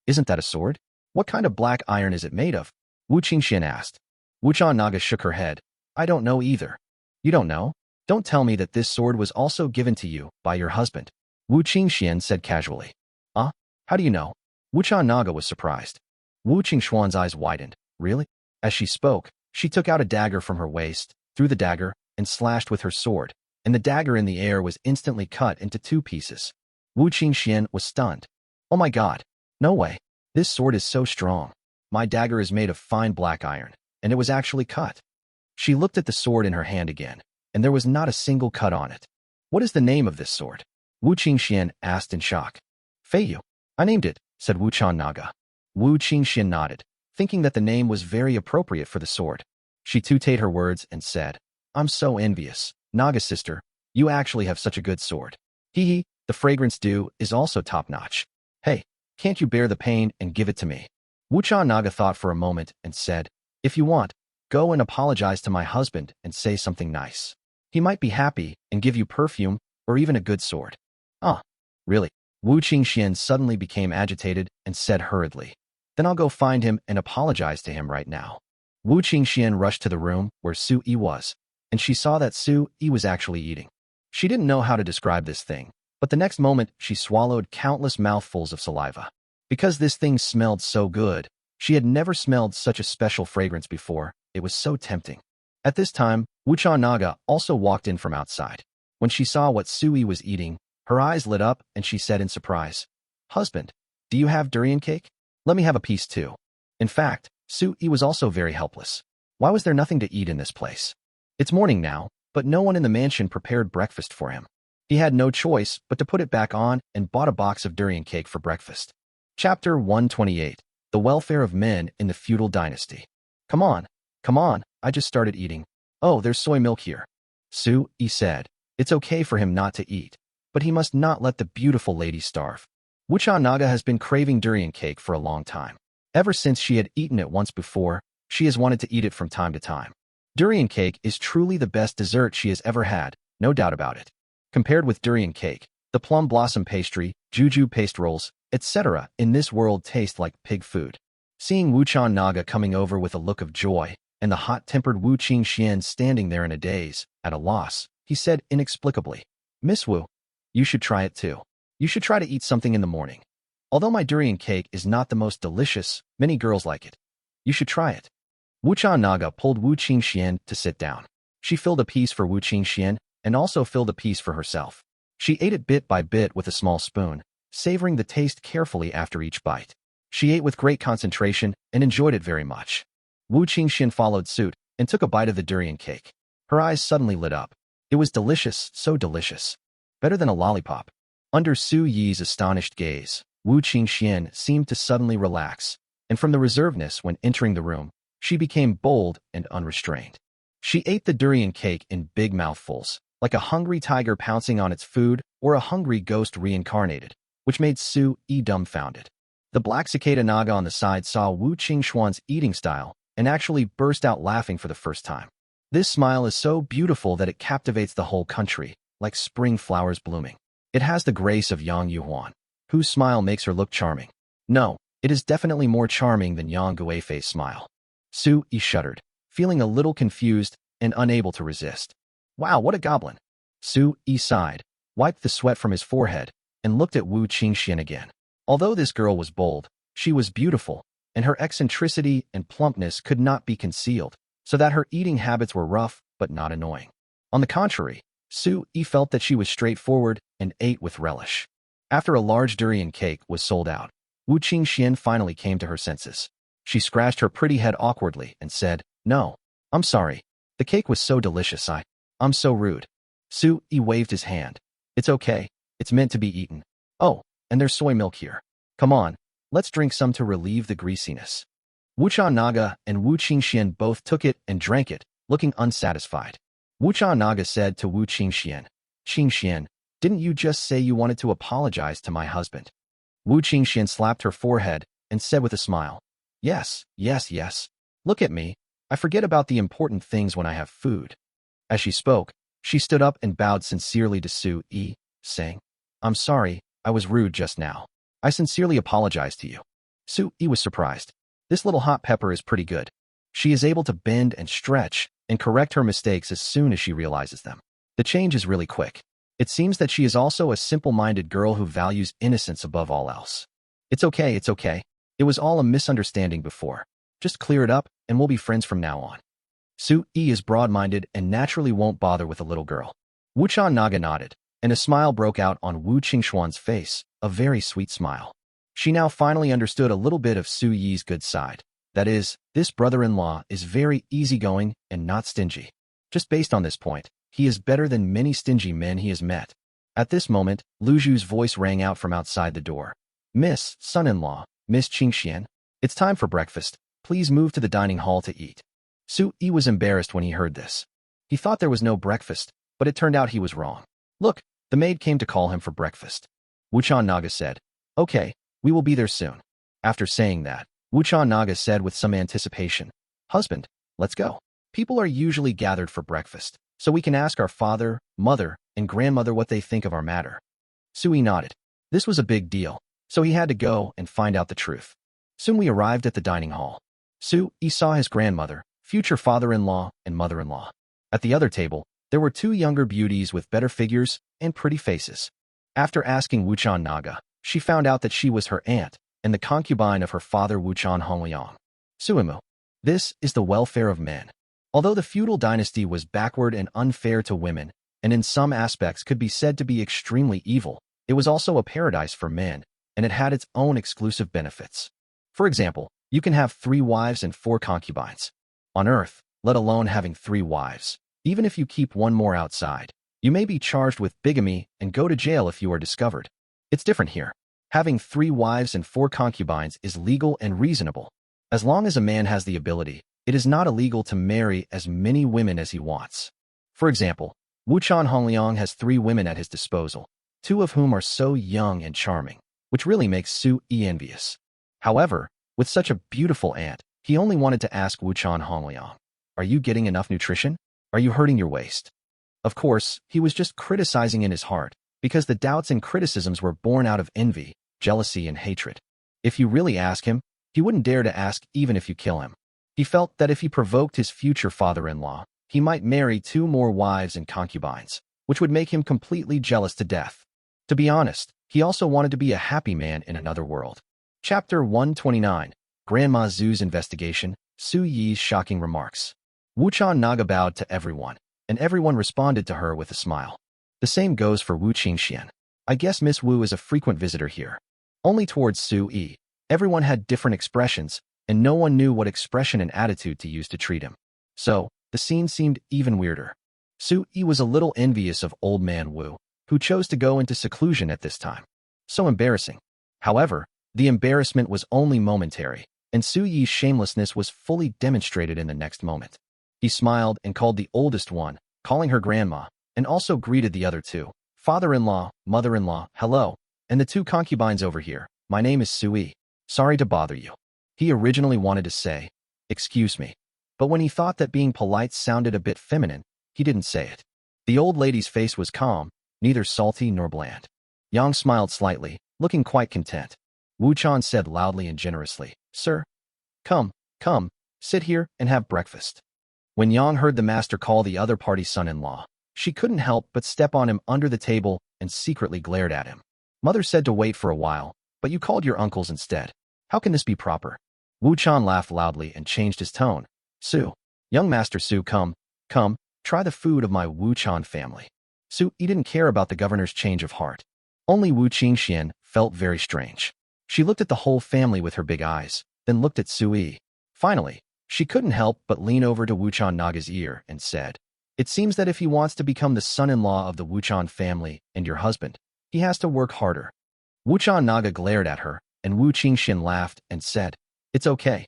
Isn't that a sword? What kind of black iron is it made of? Wu Qingxian asked. Wuchan Naga shook her head. I don't know either. You don't know? Don't tell me that this sword was also given to you by your husband. Wu Qingxian said casually. How do you know? Wuchan Naga was surprised. Wu Qingxuan's eyes widened. Really? As she spoke, she took out a dagger from her waist, threw the dagger, and slashed with her sword, and the dagger in the air was instantly cut into 2 pieces. Wu Qingxian was stunned. Oh my god. No way. This sword is so strong. My dagger is made of fine black iron, and it was actually cut. She looked at the sword in her hand again, and there was not a single cut on it. What is the name of this sword? Wu Qingxian asked in shock. Feiyu. I named it, said Wuchan Naga. Wu Qingxian nodded, thinking that the name was very appropriate for the sword. She tutted her words and said, I'm so envious. Naga sister, you actually have such a good sword. Hee, the fragrance dew is also top-notch. Hey, can't you bear the pain and give it to me? Wuchan Naga thought for a moment and said, if you want, go and apologize to my husband and say something nice. He might be happy and give you perfume or even a good sword. Really? Wu Qingxian suddenly became agitated and said hurriedly, then I'll go find him and apologize to him right now. Wu Qingxian rushed to the room where Su Yi was, and she saw that Su Yi was actually eating. She didn't know how to describe this thing, but the next moment she swallowed countless mouthfuls of saliva. Because this thing smelled so good, she had never smelled such a special fragrance before. It was so tempting. At this time, Wuchan Naga also walked in from outside. When she saw what Su Yi was eating, her eyes lit up and she said in surprise, Husband, do you have durian cake? Let me have a piece too. In fact, Su Yi was also very helpless. Why was there nothing to eat in this place? It's morning now, but no one in the mansion prepared breakfast for him. He had no choice but to put it back on and bought a box of durian cake for breakfast. Chapter 128. The Welfare of Men in the Feudal Dynasty. Come on, I just started eating. Oh, there's soy milk here. Su Yi said, it's okay for him not to eat, but he must not let the beautiful lady starve. Wuchan Naga has been craving durian cake for a long time. Ever since she had eaten it once before, she has wanted to eat it from time to time. Durian cake is truly the best dessert she has ever had, no doubt about it. Compared with durian cake, the plum blossom pastry, juju paste rolls, etc. in this world taste like pig food. Seeing Wuchan Naga coming over with a look of joy, and the hot-tempered Wu Qingxian standing there in a daze, at a loss, he said inexplicably. Miss Wu, you should try it too. You should try to eat something in the morning. Although my durian cake is not the most delicious, many girls like it. You should try it. Wu Chan Naga pulled Wu Qingxian to sit down. She filled a piece for Wu Qingxian and also filled a piece for herself. She ate it bit by bit with a small spoon, savoring the taste carefully after each bite. She ate with great concentration and enjoyed it very much. Wu Qingxian followed suit and took a bite of the durian cake. Her eyes suddenly lit up. It was delicious, so delicious. Better than a lollipop. Under Su Yi's astonished gaze, Wu Qingxian seemed to suddenly relax, and from the reservedness when entering the room, she became bold and unrestrained. She ate the durian cake in big mouthfuls, like a hungry tiger pouncing on its food or a hungry ghost reincarnated, which made Su Yi dumbfounded. The black cicada naga on the side saw Wu Qingxuan's eating style and actually burst out laughing for the first time. This smile is so beautiful that it captivates the whole country, like spring flowers blooming. It has the grace of Yang Yuhuan, whose smile makes her look charming. No, it is definitely more charming than Yang Guifei's smile. Su Yi shuddered, feeling a little confused and unable to resist. Wow, what a goblin! Su Yi sighed, wiped the sweat from his forehead, and looked at Wu Qingxian again. Although this girl was bold, she was beautiful, and her eccentricity and plumpness could not be concealed, so that her eating habits were rough but not annoying. On the contrary, Su Yi felt that she was straightforward and ate with relish. After a large durian cake was sold out, Wu Qingxian finally came to her senses. She scratched her pretty head awkwardly and said, "No, I'm sorry. The cake was so delicious. I'm so rude." Su Yi waved his hand. "It's okay. It's meant to be eaten. Oh, and there's soy milk here. Come on, let's drink some to relieve the greasiness." Wu Chan Naga and Wu Qingxian both took it and drank it, looking unsatisfied. Wu Chan Naga said to Wu Qingxian, "Qingxian, didn't you just say you wanted to apologize to my husband?" Wu Qingxian slapped her forehead and said with a smile, "Yes, yes, yes. Look at me. I forget about the important things when I have food." As she spoke, she stood up and bowed sincerely to Su Yi, saying, "I'm sorry, I was rude just now. I sincerely apologize to you." Su Yi was surprised. This little hot pepper is pretty good. She is able to bend and stretch and correct her mistakes as soon as she realizes them. The change is really quick. It seems that she is also a simple-minded girl who values innocence above all else. It's okay, it's okay. It was all a misunderstanding before. Just clear it up and we'll be friends from now on. Su Yi is broad-minded and naturally won't bother with a little girl. Wu Chan Naga nodded, and a smile broke out on Wu Qingxuan's face, a very sweet smile. She now finally understood a little bit of Su Yi's good side. That is, this brother-in-law is very easygoing and not stingy. Just based on this point, he is better than many stingy men he has met. At this moment, Lu Zhu's voice rang out from outside the door. "Miss, son-in-law, Miss Qingxian, it's time for breakfast. Please move to the dining hall to eat." Su Yi was embarrassed when he heard this. He thought there was no breakfast, but it turned out he was wrong. "Look, the maid came to call him for breakfast." Wu Chan Naga said, "Okay, we will be there soon." After saying that, Wu Chan Naga said with some anticipation, "Husband, let's go. People are usually gathered for breakfast, so we can ask our father, mother, and grandmother what they think of our matter." Su Yi nodded. This was a big deal, so he had to go and find out the truth. Soon we arrived at the dining hall. Su Yi saw his grandmother, future father-in-law, and mother-in-law. At the other table, there were two younger beauties with better figures and pretty faces. After asking Wu Chan Naga, she found out that she was her aunt and the concubine of her father Wu Chan Hongliang. Suimu. This is the welfare of men. Although the feudal dynasty was backward and unfair to women, and in some aspects could be said to be extremely evil, it was also a paradise for men, and it had its own exclusive benefits. For example, you can have 3 wives and 4 concubines. On Earth, let alone having 3 wives, even if you keep one more outside, you may be charged with bigamy and go to jail if you are discovered. It's different here. Having 3 wives and 4 concubines is legal and reasonable. As long as a man has the ability, it is not illegal to marry as many women as he wants. For example, Wu Chan Hongliang has 3 women at his disposal, 2 of whom are so young and charming, which really makes Su Yi envious. However, with such a beautiful aunt, he only wanted to ask Wu Chan Hongliang, "Are you getting enough nutrition? Are you hurting your waist?" Of course, he was just criticizing in his heart, because the doubts and criticisms were born out of envy, jealousy, and hatred. If you really ask him, he wouldn't dare to ask even if you kill him. He felt that if he provoked his future father-in-law, he might marry 2 more wives and concubines, which would make him completely jealous to death. To be honest, he also wanted to be a happy man in another world. Chapter 129, Grandma Zhu's Investigation, Su Yi's Shocking Remarks. Wuchan Naga bowed to everyone, and everyone responded to her with a smile. The same goes for Wu Qingxian. I guess Miss Wu is a frequent visitor here. Only towards Su Yi. Everyone had different expressions, and no one knew what expression and attitude to use to treat him. So, the scene seemed even weirder. Su Yi was a little envious of old man Wu, who chose to go into seclusion at this time. So embarrassing. However, the embarrassment was only momentary, and Su Yi's shamelessness was fully demonstrated in the next moment. He smiled and called the oldest one, calling her grandma, and also greeted the other two, father-in-law, mother-in-law, hello, and the 2 concubines over here. My name is Su Yi. Sorry to bother you. He originally wanted to say, excuse me, but when he thought that being polite sounded a bit feminine, he didn't say it. The old lady's face was calm, neither salty nor bland. Yang smiled slightly, looking quite content. Wu Chan said loudly and generously, Sir, come, sit here and have breakfast. When Yang heard the master call the other party's son-in-law, she couldn't help but step on him under the table and secretly glared at him. Mother said to wait for a while, but you called your uncles instead. How can this be proper? Wu Chan laughed loudly and changed his tone. Su, young master Su, come, try the food of my Wu Chan family. Su Yi didn't care about the governor's change of heart. Only Wu Qingxian felt very strange. She looked at the whole family with her big eyes, then looked at Su Yi. Finally, she couldn't help but lean over to Wuchan Naga's ear and said, it seems that if he wants to become the son-in-law of the Wuchan family and your husband, he has to work harder. Wuchan Naga glared at her, and Wu Qingxian laughed and said, it's okay.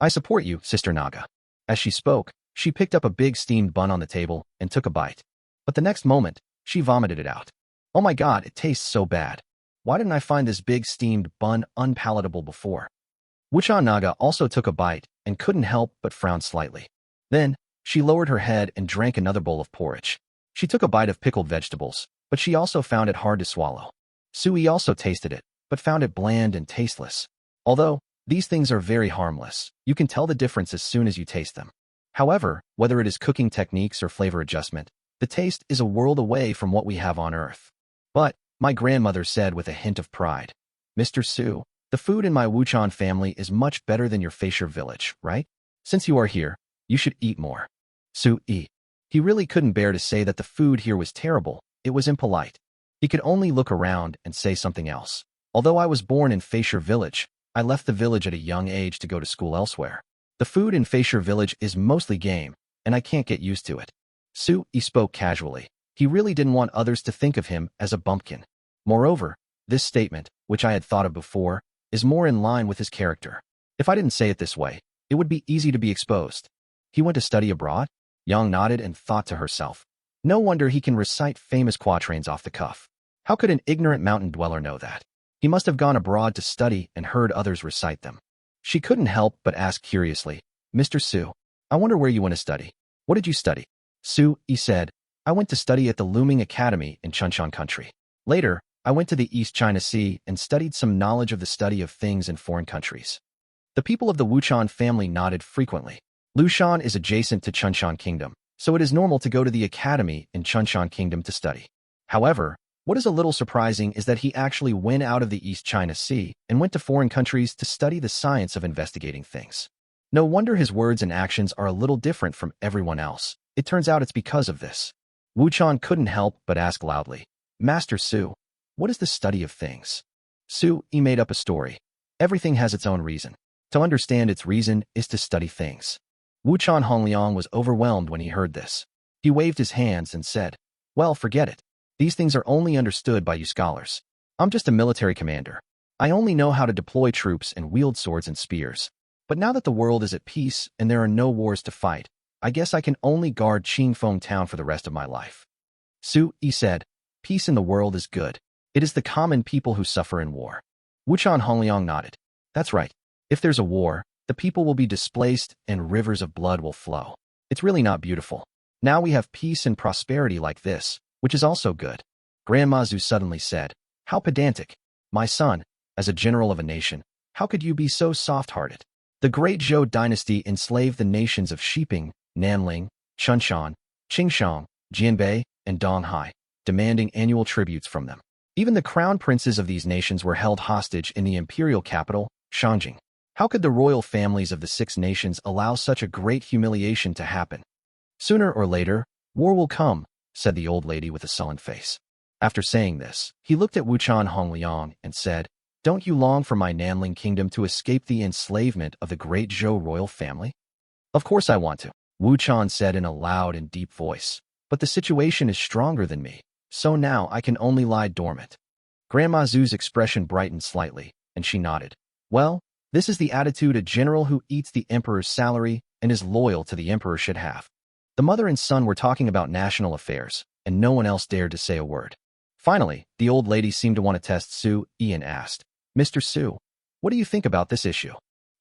I support you, Sister Naga. As she spoke, she picked up a big steamed bun on the table and took a bite. But the next moment, she vomited it out. Oh my god, it tastes so bad. Why didn't I find this big steamed bun unpalatable before? Wuchan Naga also took a bite and couldn't help but frown slightly. Then, she lowered her head and drank another bowl of porridge. She took a bite of pickled vegetables, but she also found it hard to swallow. Su Yi also tasted it, but found it bland and tasteless. Although, these things are very harmless, you can tell the difference as soon as you taste them. However, whether it is cooking techniques or flavor adjustment, the taste is a world away from what we have on Earth. But, my grandmother said with a hint of pride, Mr. Su, the food in my Wuchan family is much better than your Faisher village, right? Since you are here, you should eat more. Su Yi. He really couldn't bear to say that the food here was terrible. It was impolite. He could only look around and say something else. Although I was born in Faisher village, I left the village at a young age to go to school elsewhere. The food in Faisher village is mostly game, and I can't get used to it. Su Yi spoke casually. He really didn't want others to think of him as a bumpkin. Moreover, this statement, which I had thought of before, is more in line with his character. If I didn't say it this way, it would be easy to be exposed. He went to study abroad? Yang nodded and thought to herself. No wonder he can recite famous quatrains off the cuff. How could an ignorant mountain dweller know that? He must have gone abroad to study and heard others recite them. She couldn't help but ask curiously, Mr. Su, I wonder where you went to study. What did you study? Su Yi said, I went to study at the Looming Academy in Chunshan Country. Later, I went to the East China Sea and studied some knowledge of the study of things in foreign countries. The people of the Wuchan family nodded frequently. Lushan is adjacent to Chunshan Kingdom, so it is normal to go to the academy in Chunshan Kingdom to study. However, what is a little surprising is that he actually went out of the East China Sea and went to foreign countries to study the science of investigating things. No wonder his words and actions are a little different from everyone else. It turns out it's because of this. Wuchan couldn't help but ask loudly, Master Su, what is the study of things? Su Yi made up a story. Everything has its own reason. To understand its reason is to study things. Wuchan Hongliang was overwhelmed when he heard this. He waved his hands and said, well, forget it. These things are only understood by you scholars. I'm just a military commander. I only know how to deploy troops and wield swords and spears. But now that the world is at peace and there are no wars to fight, I guess I can only guard Qingfeng town for the rest of my life. Su Yi said, peace in the world is good. It is the common people who suffer in war. Wuchan Hongliang nodded. That's right. If there's a war, the people will be displaced and rivers of blood will flow. It's really not beautiful. Now we have peace and prosperity like this, which is also good. Grandma Zhu suddenly said, how pedantic. My son, as a general of a nation, how could you be so soft-hearted? The great Zhou dynasty enslaved the nations of Shiping, Nanling, Chunshan, Qingshang, Jianbei, and Donghai, demanding annual tributes from them. Even the crown princes of these nations were held hostage in the imperial capital, Shanjing. How could the royal families of the 6 nations allow such a great humiliation to happen? Sooner or later, war will come, said the old lady with a sullen face. After saying this, he looked at Wuchan Hongliang and said, "Don't you long for my Nanling kingdom to escape the enslavement of the great Zhou royal family?" "Of course I want to," Wuchan said in a loud and deep voice. "But the situation is stronger than me, so now I can only lie dormant." Grandma Zhu's expression brightened slightly, and she nodded. "Well, this is the attitude a general who eats the emperor's salary and is loyal to the emperor should have." The mother and son were talking about national affairs, and no one else dared to say a word. Finally, the old lady seemed to want to test Su Yi and asked, "Mr. Su, what do you think about this issue?"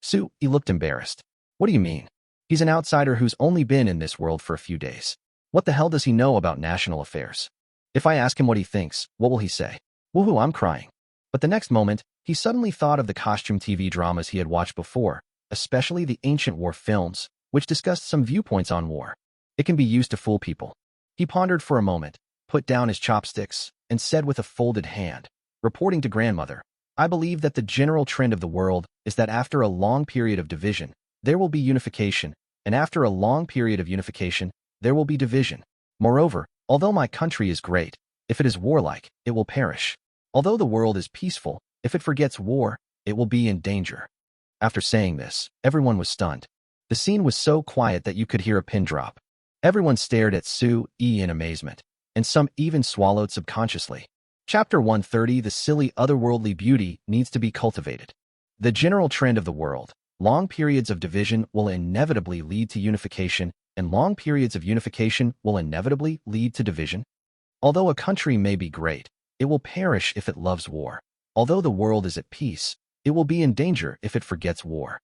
Su Yi looked embarrassed. "What do you mean? He's an outsider who's only been in this world for a few days. What the hell does he know about national affairs? If I ask him what he thinks, what will he say? Woohoo, I'm crying." But the next moment, he suddenly thought of the costume TV dramas he had watched before, especially the ancient war films, which discussed some viewpoints on war. It can be used to fool people. He pondered for a moment, put down his chopsticks, and said with a folded hand, reporting to grandmother, "I believe that the general trend of the world is that after a long period of division, there will be unification, and after a long period of unification, there will be division. Moreover, although my country is great, if it is warlike, it will perish. Although the world is peaceful, if it forgets war, it will be in danger." After saying this, everyone was stunned. The scene was so quiet that you could hear a pin drop. Everyone stared at Su Yi in amazement, and some even swallowed subconsciously. Chapter 130: The silly otherworldly beauty needs to be cultivated. The general trend of the world: long periods of division will inevitably lead to unification, and long periods of unification will inevitably lead to division. Although a country may be great, it will perish if it loves war. Although the world is at peace, it will be in danger if it forgets war.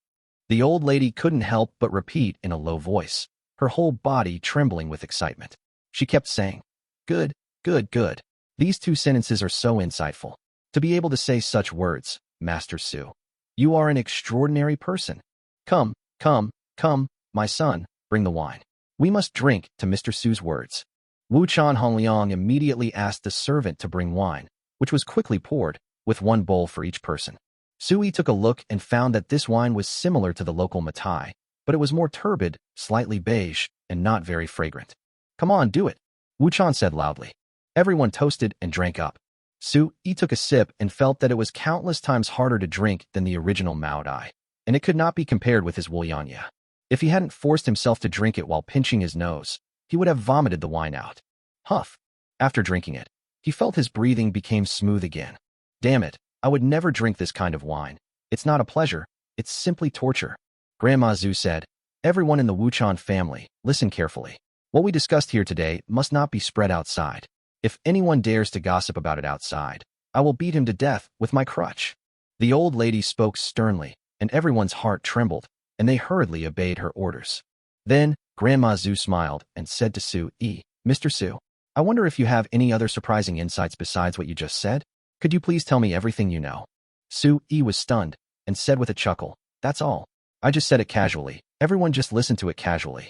The old lady couldn't help but repeat in a low voice, her whole body trembling with excitement. She kept saying, "Good, good, good. These 2 sentences are so insightful. To be able to say such words, Master Su. You are an extraordinary person. Come, come, come, my son, bring the wine. We must drink to Mr. Su's words." Wuchan Hongliang immediately asked the servant to bring wine, which was quickly poured, with 1 bowl for each person. Sui took a look and found that this wine was similar to the local Matai, but it was more turbid, slightly beige, and not very fragrant. "Come on, do it," Wuchan said loudly. Everyone toasted and drank up. Sui took a sip and felt that it was countless times harder to drink than the original Mao Dai, and it could not be compared with his Wulianya. If he hadn't forced himself to drink it while pinching his nose, he would have vomited the wine out. Huff. After drinking it, he felt his breathing became smooth again. Damn it, I would never drink this kind of wine. It's not a pleasure, it's simply torture. Grandma Zhu said, "Everyone in the Wuchan family, listen carefully. What we discussed here today must not be spread outside. If anyone dares to gossip about it outside, I will beat him to death with my crutch." The old lady spoke sternly, and everyone's heart trembled, and they hurriedly obeyed her orders. Then, Grandma Zhu smiled and said to Su Yi, "Mr. Su, I wonder if you have any other surprising insights besides what you just said? Could you please tell me everything you know?" Su Yi was stunned, and said with a chuckle, "That's all. I just said it casually. Everyone just listened to it casually."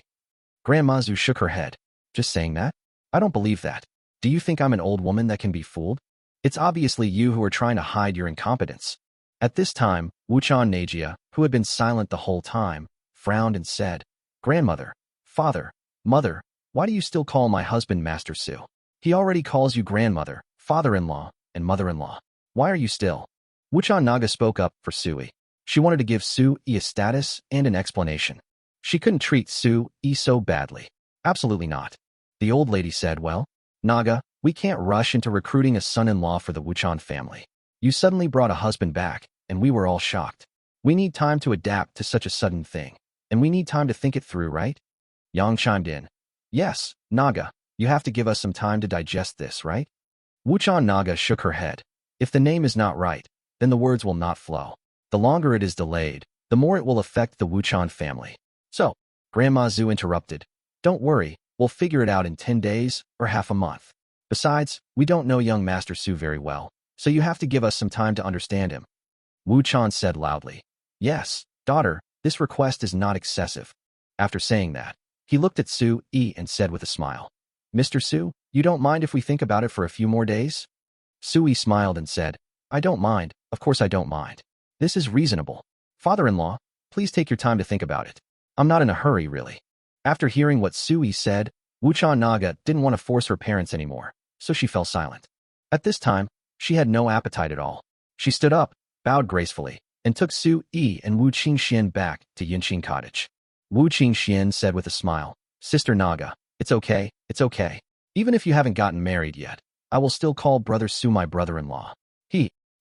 Grandma Zhu shook her head. "Just saying that? I don't believe that. Do you think I'm an old woman that can be fooled? It's obviously you who are trying to hide your incompetence." At this time, Wuchan Najia, who had been silent the whole time, frowned and said, "Grandmother, father, mother, why do you still call my husband Master Su? He already calls you grandmother, father-in-law, and mother-in-law. Why are you still?" Wuchan Naga spoke up for Sui. She wanted to give Su Yi a status and an explanation. She couldn't treat Su Yi so badly. Absolutely not. The old lady said, "Well, Naga, we can't rush into recruiting a son-in-law for the Wuchan family. You suddenly brought a husband back, and we were all shocked. We need time to adapt to such a sudden thing, and we need time to think it through, right?" Yang chimed in. "Yes, Naga, you have to give us some time to digest this, right?" Wuchan Naga shook her head. "If the name is not right, then the words will not flow. The longer it is delayed, the more it will affect the Wuchan family." "So," Grandma Zhu interrupted, "don't worry, we'll figure it out in 10 days or half a month. Besides, we don't know young Master Su very well, so you have to give us some time to understand him." Wuchan said loudly, "Yes, daughter, this request is not excessive." After saying that, He looked at Su Yi and said with a smile, Mr. Su, you don't mind if we think about it for a few more days? Su Yi smiled and said, I don't mind, of course I don't mind. This is reasonable. Father-in-law, please take your time to think about it. I'm not in a hurry, really. After hearing what Su Yi said, Wuchan Naga didn't want to force her parents anymore, so she fell silent. At this time, she had no appetite at all. She stood up, bowed gracefully, and took Su Yi and Wu Qingxian back to Yinqing Cottage. Wu Qingxian said with a smile, Sister Naga, it's okay, it's okay. Even if you haven't gotten married yet, I will still call Brother Su my brother-in-law.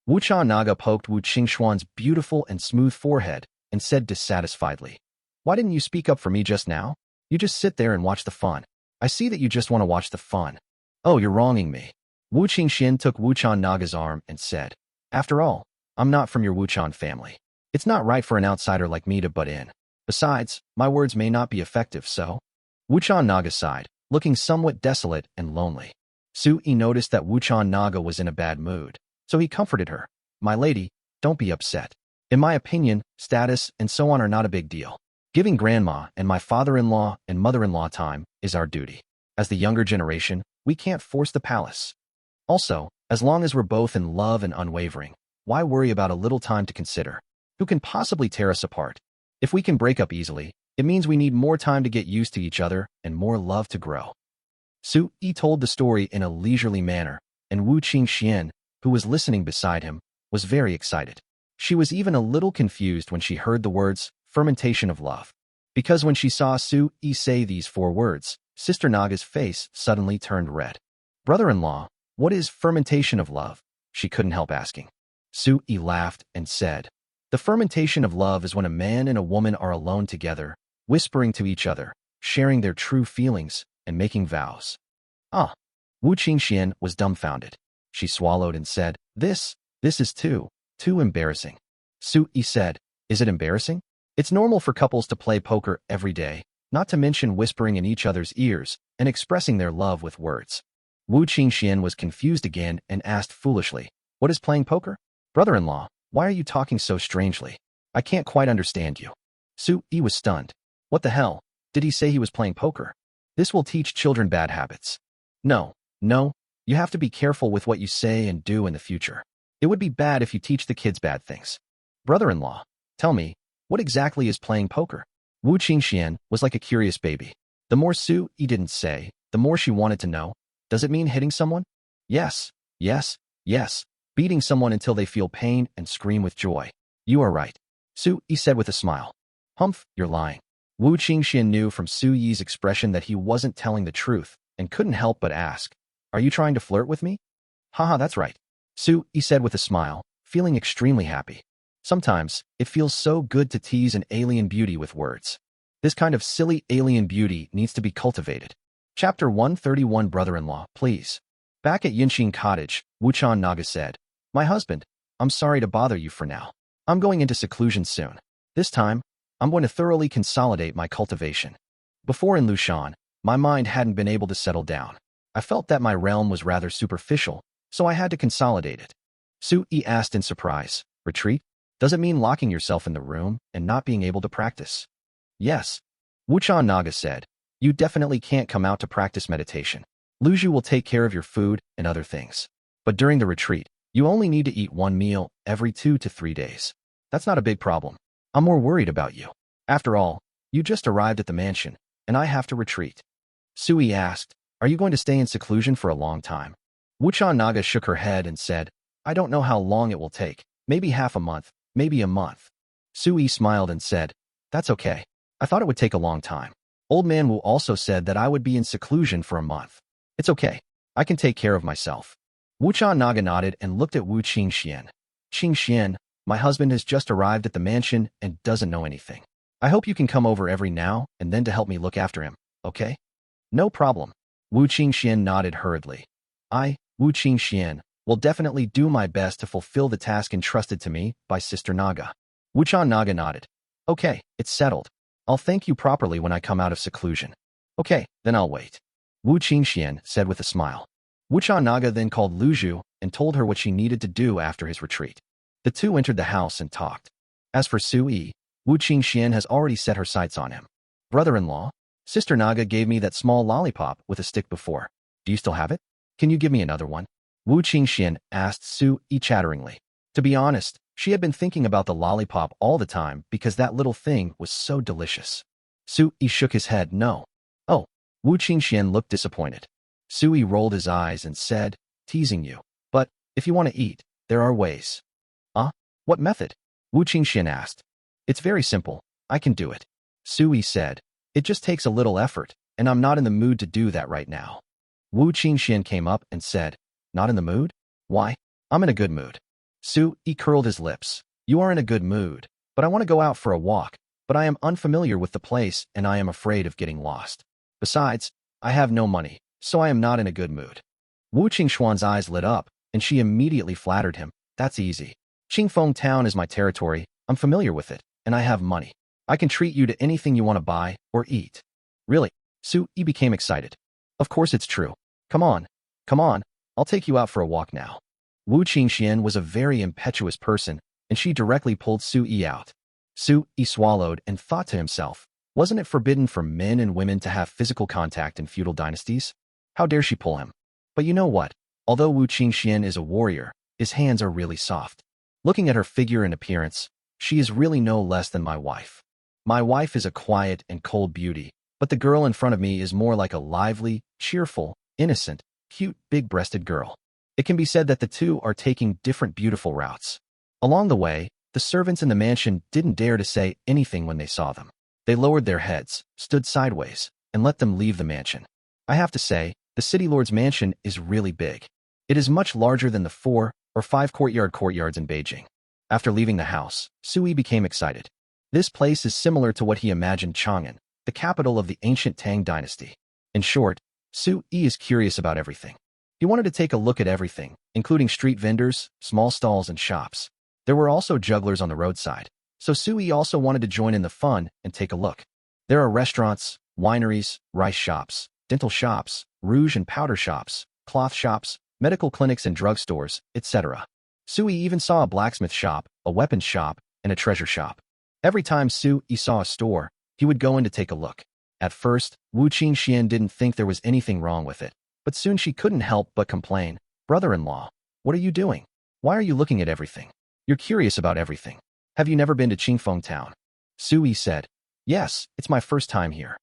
Wuchan Naga poked Wu Qingxuan's beautiful and smooth forehead and said dissatisfiedly, Why didn't you speak up for me just now? You just sit there and watch the fun. I see that you just want to watch the fun. Oh, you're wronging me. Wu Qingxian took Wuchan Naga's arm and said, After all, I'm not from your Wuchan family. It's not right for an outsider like me to butt in. Besides, my words may not be effective, so? Wuchan Naga sighed, looking somewhat desolate and lonely. Su Yi noticed that Wuchan Naga was in a bad mood, so he comforted her. My lady, don't be upset. In my opinion, status and so on are not a big deal. Giving grandma and my father-in-law and mother-in-law time is our duty. As the younger generation, we can't force the palace. Also, as long as we're both in love and unwavering, why worry about a little time to consider? Who can possibly tear us apart? If we can break up easily, it means we need more time to get used to each other and more love to grow. Su Yi told the story in a leisurely manner, and Wu Qingxian, who was listening beside him, was very excited. She was even a little confused when she heard the words, fermentation of love. Because when she saw Su Yi say these 4 words, Sister Naga's face suddenly turned red. Brother-in-law, what is fermentation of love? She couldn't help asking. Su Yi laughed and said, The fermentation of love is when a man and a woman are alone together, whispering to each other, sharing their true feelings, and making vows. Ah! Wu Qingxian was dumbfounded. She swallowed and said, This is too embarrassing. Su Yi said, Is it embarrassing? It's normal for couples to play poker every day, not to mention whispering in each other's ears and expressing their love with words. Wu Qingxian was confused again and asked foolishly, What is playing poker? Brother-in-law, why are you talking so strangely? I can't quite understand you. Su Yi was stunned. What the hell? Did he say he was playing poker? This will teach children bad habits. No, you have to be careful with what you say and do in the future. It would be bad if you teach the kids bad things. Brother-in-law, tell me, what exactly is playing poker? Wu Qingxian was like a curious baby. The more Su Yi didn't say, the more she wanted to know. Does it mean hitting someone? Yes. Beating someone until they feel pain and scream with joy. You are right. Su Yi said with a smile. Humph, you're lying. Wu Qingxian knew from Su Yi's expression that he wasn't telling the truth and couldn't help but ask, Are you trying to flirt with me? Haha, that's right. Su Yi said with a smile, feeling extremely happy. Sometimes, it feels so good to tease an alien beauty with words. This kind of silly alien beauty needs to be cultivated. Chapter 131 Brother-in-law, please. Back at Yinqing Cottage, Wuchan Naga said, My husband, I'm sorry to bother you for now. I'm going into seclusion soon. This time, I'm going to thoroughly consolidate my cultivation. Before in Lushan, my mind hadn't been able to settle down. I felt that my realm was rather superficial, so I had to consolidate it. Su Yi asked in surprise, Retreat? Does it mean locking yourself in the room and not being able to practice? Yes. Wuchan Naga said, You definitely can't come out to practice meditation. Luju will take care of your food and other things. But during the retreat, you only need to eat 1 meal every 2 to 3 days. That's not a big problem. I'm more worried about you. After all, you just arrived at the mansion, and I have to retreat. Su Yi asked, Are you going to stay in seclusion for a long time? Wuchan Naga shook her head and said, I don't know how long it will take. Maybe half a month, maybe a month. Su Yi smiled and said, That's okay. I thought it would take a long time. Old Man Wu also said that I would be in seclusion for a month. It's okay. I can take care of myself. Wuchan Naga nodded and looked at Wu Qingxian. Qingxian, my husband has just arrived at the mansion and doesn't know anything. I hope you can come over every now and then to help me look after him, okay? No problem. Wu Qingxian nodded hurriedly. I, Wu Qingxian, will definitely do my best to fulfill the task entrusted to me by Sister Naga. Wuchan Naga nodded. Okay, it's settled. I'll thank you properly when I come out of seclusion. Okay, then I'll wait. Wu Qingxian said with a smile. Wuchan Naga then called Luju and told her what she needed to do after his retreat. The two entered the house and talked. As for Su Yi, Wu Qingxian has already set her sights on him. Brother-in-law, Sister Naga gave me that small lollipop with a stick before. Do you still have it? Can you give me another one? Wu Qingxian asked Su Yi chatteringly. To be honest, she had been thinking about the lollipop all the time because that little thing was so delicious. Su Yi shook his head no. Oh, Wu Qingxian looked disappointed. Su Yi rolled his eyes and said, teasing you. But, if you want to eat, there are ways. What method? Wu Qingxian asked. It's very simple. I can do it. Su Yi said. It just takes a little effort, and I'm not in the mood to do that right now. Wu Qingxian came up and said, not in the mood? Why? I'm in a good mood. Su Yi curled his lips. You are in a good mood, but I want to go out for a walk, but I am unfamiliar with the place and I am afraid of getting lost. Besides, I have no money, so I am not in a good mood. Wu Qingxuan's eyes lit up, and she immediately flattered him. That's easy. Qingfeng Town is my territory, I'm familiar with it, and I have money. I can treat you to anything you want to buy or eat. Really? Su Yi became excited. Of course it's true. Come on, I'll take you out for a walk now. Wu Qingxian was a very impetuous person, and she directly pulled Su Yi out. Su Yi swallowed and thought to himself, wasn't it forbidden for men and women to have physical contact in feudal dynasties? How dare she pull him? But you know what? Although Wu Qingxian is a warrior, his hands are really soft. Looking at her figure and appearance, she is really no less than my wife. My wife is a quiet and cold beauty, but the girl in front of me is more like a lively, cheerful, innocent, cute, big-breasted girl. It can be said that the two are taking different beautiful routes. Along the way, the servants in the mansion didn't dare to say anything when they saw them. They lowered their heads, stood sideways, and let them leave the mansion. I have to say, the city lord's mansion is really big. It is much larger than the 4 or 5 courtyards in Beijing. After leaving the house, Su Yi became excited. This place is similar to what he imagined Chang'an, the capital of the ancient Tang dynasty. In short, Su Yi is curious about everything. He wanted to take a look at everything, including street vendors, small stalls, and shops. There were also jugglers on the roadside, so Su Yi also wanted to join in the fun and take a look. There are restaurants, wineries, rice shops, dental shops, rouge and powder shops, cloth shops, medical clinics and drugstores, etc. Su Yi even saw a blacksmith shop, a weapons shop, and a treasure shop. Every time Su Yi saw a store, he would go in to take a look. At first, Wu Qingxian didn't think there was anything wrong with it, but soon she couldn't help but complain. Brother-in-law, what are you doing? Why are you looking at everything? You're curious about everything. Have you never been to Qingfeng Town? Su Yi said, yes, it's my first time here.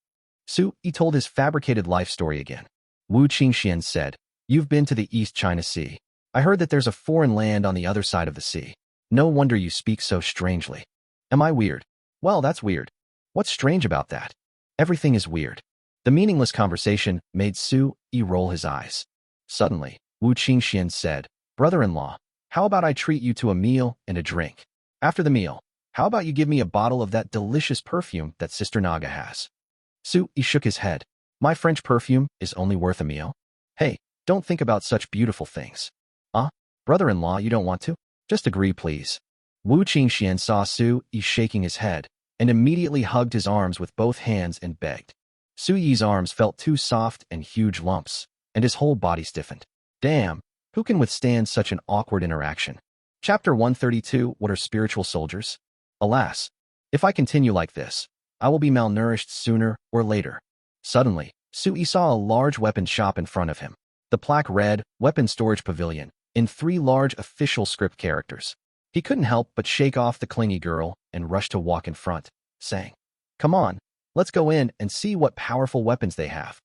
Su Yi told his fabricated life story again. Wu Qingxian said, you've been to the East China Sea. I heard that there's a foreign land on the other side of the sea. No wonder you speak so strangely. Am I weird? Well, that's weird. What's strange about that? Everything is weird. The meaningless conversation made Su Yi roll his eyes. Suddenly, Wu Qingxian said, brother-in-law, how about I treat you to a meal and a drink? After the meal, how about you give me a bottle of that delicious perfume that Sister Naga has? Su Yi shook his head. My French perfume is only worth a meal? Hey, don't think about such beautiful things. Brother-in-law, you don't want to? Just agree, please. Wu Qingxian saw Su Yi shaking his head and immediately hugged his arms with both hands and begged. Su Yi's arms felt too soft and huge lumps, and his whole body stiffened. Damn, who can withstand such an awkward interaction? Chapter 132, What are spiritual soldiers? Alas, if I continue like this, I will be malnourished sooner or later. Suddenly, Su Yi saw a large weapon shop in front of him. The plaque read, Weapon Storage Pavilion, in 3 large official script characters. He couldn't help but shake off the clingy girl and rush to walk in front, saying, come on, let's go in and see what powerful weapons they have.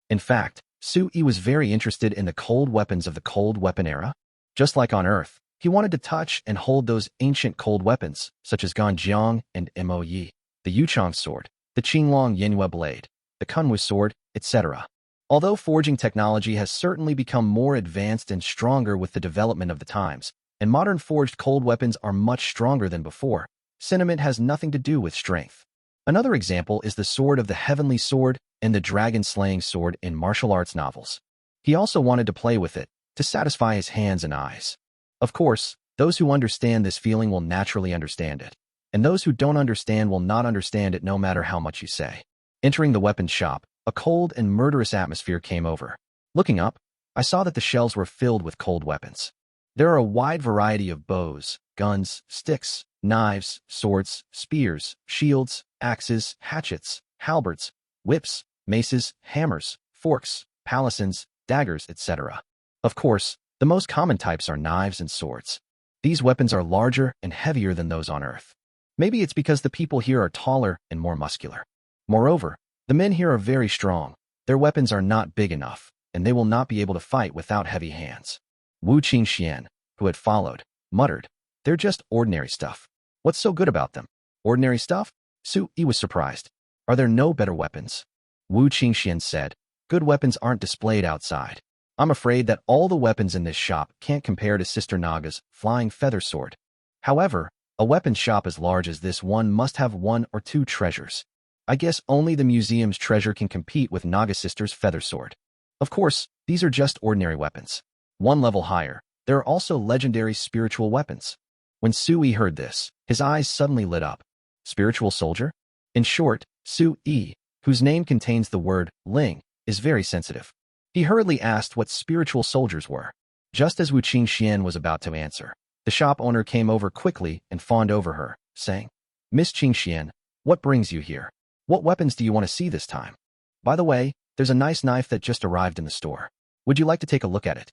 In fact, Su Yi was very interested in the cold weapons of the cold weapon era. Just like on Earth, he wanted to touch and hold those ancient cold weapons, such as Ganjiang and Mo Yi, the Yuchang sword, the Qinglong Yinhua blade, the Kunwu sword, etc. Although forging technology has certainly become more advanced and stronger with the development of the times, and modern forged cold weapons are much stronger than before, sentiment has nothing to do with strength. Another example is the Sword of the Heavenly Sword and the Dragon-Slaying Sword in martial arts novels. He also wanted to play with it, to satisfy his hands and eyes. Of course, those who understand this feeling will naturally understand it, and those who don't understand will not understand it no matter how much you say. Entering the weapons shop, a cold and murderous atmosphere came over. Looking up, I saw that the shelves were filled with cold weapons. There are a wide variety of bows, guns, sticks, knives, swords, spears, shields, axes, hatchets, halberds, whips, maces, hammers, forks, palisons, daggers, etc. Of course, the most common types are knives and swords. These weapons are larger and heavier than those on Earth. Maybe it's because the people here are taller and more muscular. Moreover, the men here are very strong. Their weapons are not big enough, and they will not be able to fight without heavy hands. Wu Qingxian, who had followed, muttered, "They're just ordinary stuff. What's so good about them? Ordinary stuff?" Su Yi was surprised. "Are there no better weapons?" Wu Qingxian said, "Good weapons aren't displayed outside. I'm afraid that all the weapons in this shop can't compare to Sister Naga's flying feather sword. However, a weapons shop as large as this one must have one or two treasures. I guess only the museum's treasure can compete with Naga Sister's feather sword. Of course, these are just ordinary weapons. One level higher, there are also legendary spiritual weapons." When Su Yi heard this, his eyes suddenly lit up. Spiritual soldier? In short, Su Yi, whose name contains the word Ling, is very sensitive. He hurriedly asked what spiritual soldiers were. Just as Wu Qingxian was about to answer, the shop owner came over quickly and fawned over her, saying, "Miss Qingxian, what brings you here? What weapons do you want to see this time? By the way, there's a nice knife that just arrived in the store. Would you like to take a look at it?"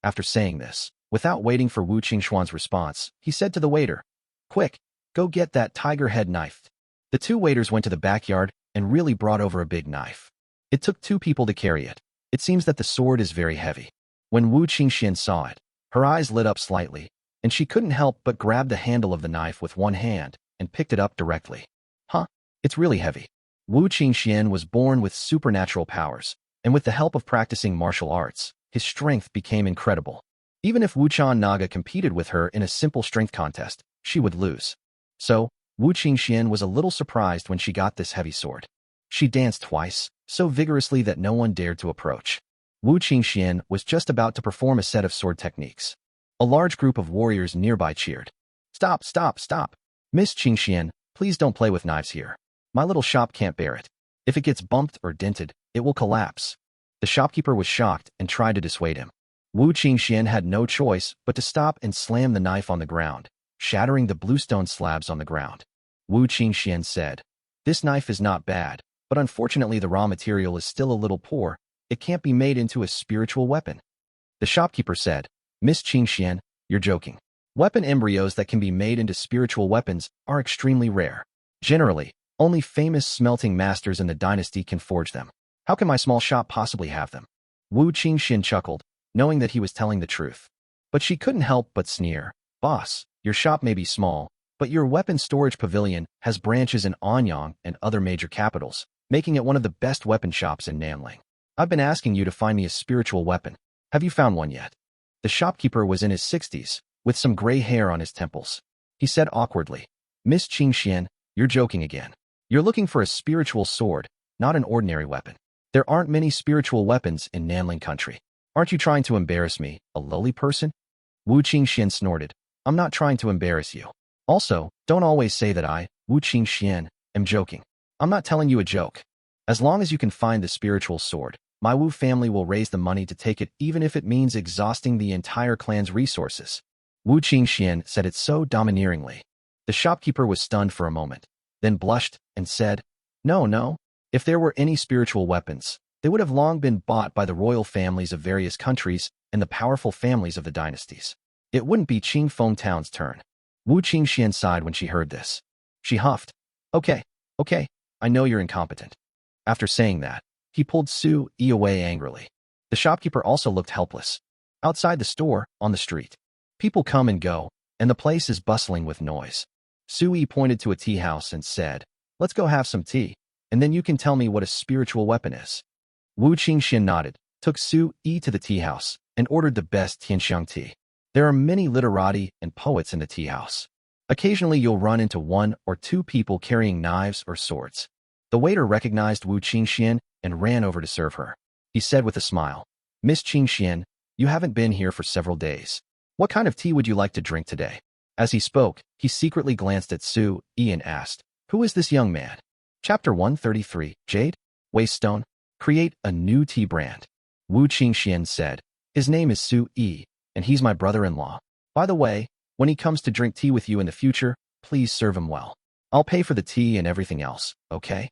After saying this, without waiting for Wu Qingxuan's response, he said to the waiter, "Quick, go get that tiger head knife." The two waiters went to the backyard and really brought over a big knife. It took two people to carry it. It seems that the sword is very heavy. When Wu Qingxian saw it, her eyes lit up slightly, and she couldn't help but grab the handle of the knife with one hand and picked it up directly. "Huh? It's really heavy." Wu Qingxian was born with supernatural powers, and with the help of practicing martial arts, his strength became incredible. Even if Wuchan Naga competed with her in a simple strength contest, she would lose. So, Wu Qingxian was a little surprised when she got this heavy sword. She danced twice, so vigorously that no one dared to approach. Wu Qingxian was just about to perform a set of sword techniques. A large group of warriors nearby cheered. "Stop, stop, stop! Miss Qingxian, please don't play with knives here. My little shop can't bear it. If it gets bumped or dented, it will collapse." The shopkeeper was shocked and tried to dissuade him. Wu Qingxian had no choice but to stop and slam the knife on the ground, shattering the bluestone slabs on the ground. Wu Qingxian said, "This knife is not bad, but unfortunately the raw material is still a little poor. It can't be made into a spiritual weapon." The shopkeeper said, "Miss Qingxian, you're joking. Weapon embryos that can be made into spiritual weapons are extremely rare. Generally, only famous smelting masters in the dynasty can forge them. How can my small shop possibly have them?" Wu Qingxian chuckled, knowing that he was telling the truth. But she couldn't help but sneer. "Boss, your shop may be small, but your weapon storage pavilion has branches in Anyang and other major capitals, making it one of the best weapon shops in Nanling. I've been asking you to find me a spiritual weapon. Have you found one yet?" The shopkeeper was in his 60s, with some gray hair on his temples. He said awkwardly, "Miss Qingxian, you're joking again. You're looking for a spiritual sword, not an ordinary weapon. There aren't many spiritual weapons in Nanling country. Aren't you trying to embarrass me, a lowly person?" Wu Qingxian snorted, "I'm not trying to embarrass you. Also, don't always say that I, Wu Qingxian, am joking. I'm not telling you a joke. As long as you can find the spiritual sword, my Wu family will raise the money to take it even if it means exhausting the entire clan's resources." Wu Qingxian said it so domineeringly. The shopkeeper was stunned for a moment, then blushed and said, "No, no. If there were any spiritual weapons, they would have long been bought by the royal families of various countries and the powerful families of the dynasties. It wouldn't be Qingfeng Town's turn." Wu Qingxian sighed when she heard this. She huffed, Okay, I know you're incompetent." After saying that, he pulled Su Yi away angrily. The shopkeeper also looked helpless. Outside the store, on the street, people come and go, and the place is bustling with noise. Su Yi pointed to a tea house and said, "Let's go have some tea, and then you can tell me what a spiritual weapon is." Wu Qingxian nodded, took Su Yi to the tea house, and ordered the best Tianxiang tea. There are many literati and poets in the tea house. Occasionally you'll run into one or two people carrying knives or swords. The waiter recognized Wu Qingxian and ran over to serve her. He said with a smile, "Miss Qingxian, you haven't been here for several days. What kind of tea would you like to drink today?" As he spoke, he secretly glanced at Su Yi and asked, "Who is this young man?" Chapter 133, Jade? Waystone? Create a new tea brand. Wu Qingxian said, "His name is Su Yi, and he's my brother-in-law. By the way, when he comes to drink tea with you in the future, please serve him well. I'll pay for the tea and everything else, okay?"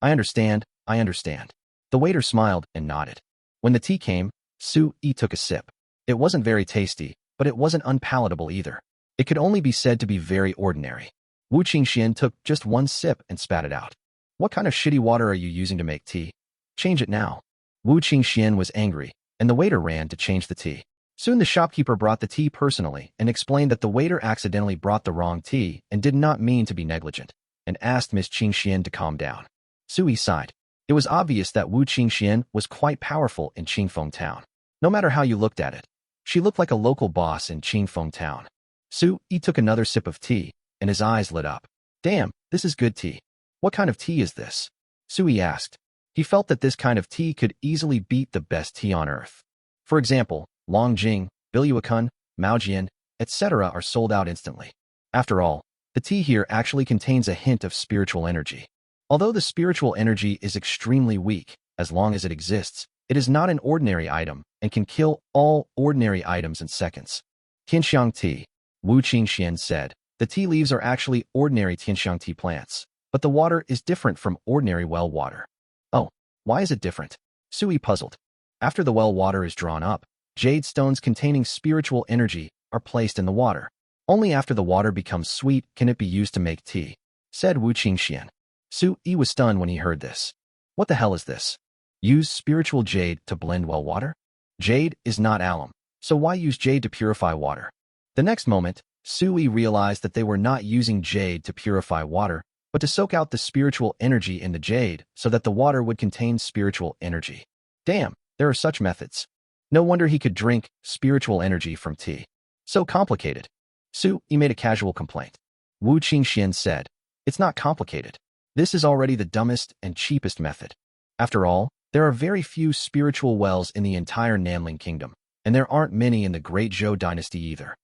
I understand, I understand. The waiter smiled and nodded. When the tea came, Su-yi took a sip. It wasn't very tasty, but it wasn't unpalatable either. It could only be said to be very ordinary. Wu Qingxian took just one sip and spat it out. What kind of shitty water are you using to make tea? Change it now. Wu Qingxian was angry, and the waiter ran to change the tea. Soon the shopkeeper brought the tea personally and explained that the waiter accidentally brought the wrong tea and did not mean to be negligent, and asked Miss Qingxian to calm down. Sui sighed. It was obvious that Wu Qingxian was quite powerful in Qingfeng town. No matter how you looked at it, she looked like a local boss in Qingfeng town. Sui took another sip of tea, and his eyes lit up. Damn, this is good tea. What kind of tea is this? Sui asked. He felt that this kind of tea could easily beat the best tea on earth. For example, Longjing, Biluakun, Maojian, etc. are sold out instantly. After all, the tea here actually contains a hint of spiritual energy. Although the spiritual energy is extremely weak, as long as it exists, it is not an ordinary item and can kill all ordinary items in seconds. Tianxiang tea, Wu Qingxian said. The tea leaves are actually ordinary Tianxiang tea plants, but the water is different from ordinary well water. Oh, why is it different? Sui puzzled. After the well water is drawn up, jade stones containing spiritual energy are placed in the water. Only after the water becomes sweet can it be used to make tea, said Wu Qingxian. Sui was stunned when he heard this. What the hell is this? Use spiritual jade to blend well water? Jade is not alum, so why use jade to purify water? The next moment, Sui realized that they were not using jade to purify water, but to soak out the spiritual energy in the jade so that the water would contain spiritual energy. Damn, there are such methods. No wonder he could drink spiritual energy from tea. So complicated. Sui made a casual complaint. Wu Qingxian said, it's not complicated. This is already the dumbest and cheapest method. After all, there are very few spiritual wells in the entire Nanling Kingdom, and there aren't many in the Great Zhou dynasty either.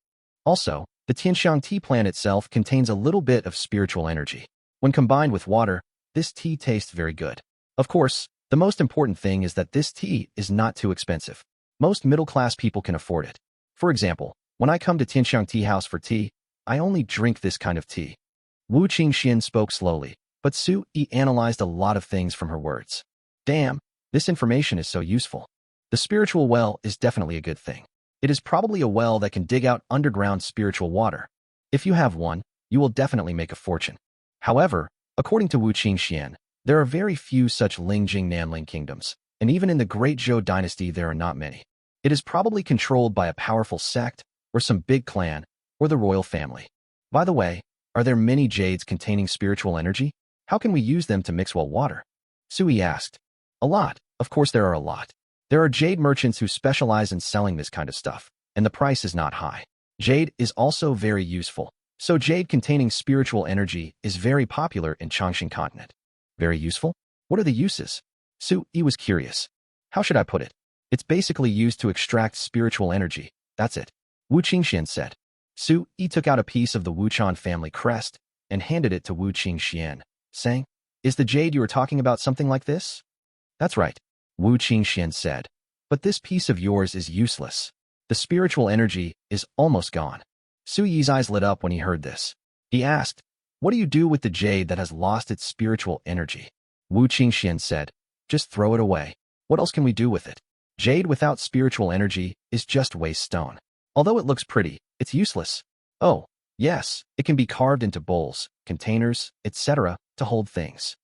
Also, the Tianxiang tea plant itself contains a little bit of spiritual energy. When combined with water, this tea tastes very good. Of course, the most important thing is that this tea is not too expensive. Most middle-class people can afford it. For example, when I come to Tianxiang Tea House for tea, I only drink this kind of tea. Wu Qingxian spoke slowly, but Sui analyzed a lot of things from her words. Damn, this information is so useful. The spiritual well is definitely a good thing. It is probably a well that can dig out underground spiritual water. If you have one, you will definitely make a fortune. However, according to Wu Qingxian, there are very few such Lingjing Nanling kingdoms, and even in the Great Zhou dynasty there are not many. It is probably controlled by a powerful sect, or some big clan, or the royal family. By the way, are there many jades containing spiritual energy? How can we use them to mix well water? Sui asked. A lot. Of course there are a lot. There are jade merchants who specialize in selling this kind of stuff, and the price is not high. Jade is also very useful, so jade containing spiritual energy is very popular in Chongqing continent. Very useful? What are the uses? Sui was curious. How should I put it? It's basically used to extract spiritual energy, that's it. Wu Qingxian said. Sui took out a piece of the Wuchan family crest and handed it to Wu Qingxian, saying, is the jade you were talking about something like this? That's right, Wu Qingxian said. But this piece of yours is useless. The spiritual energy is almost gone. Sui's eyes lit up when he heard this. He asked, what do you do with the jade that has lost its spiritual energy? Wu Qingxian said, just throw it away. What else can we do with it? Jade without spiritual energy is just waste stone. Although it looks pretty, it's useless. Oh, yes, it can be carved into bowls, containers, etc. to hold things.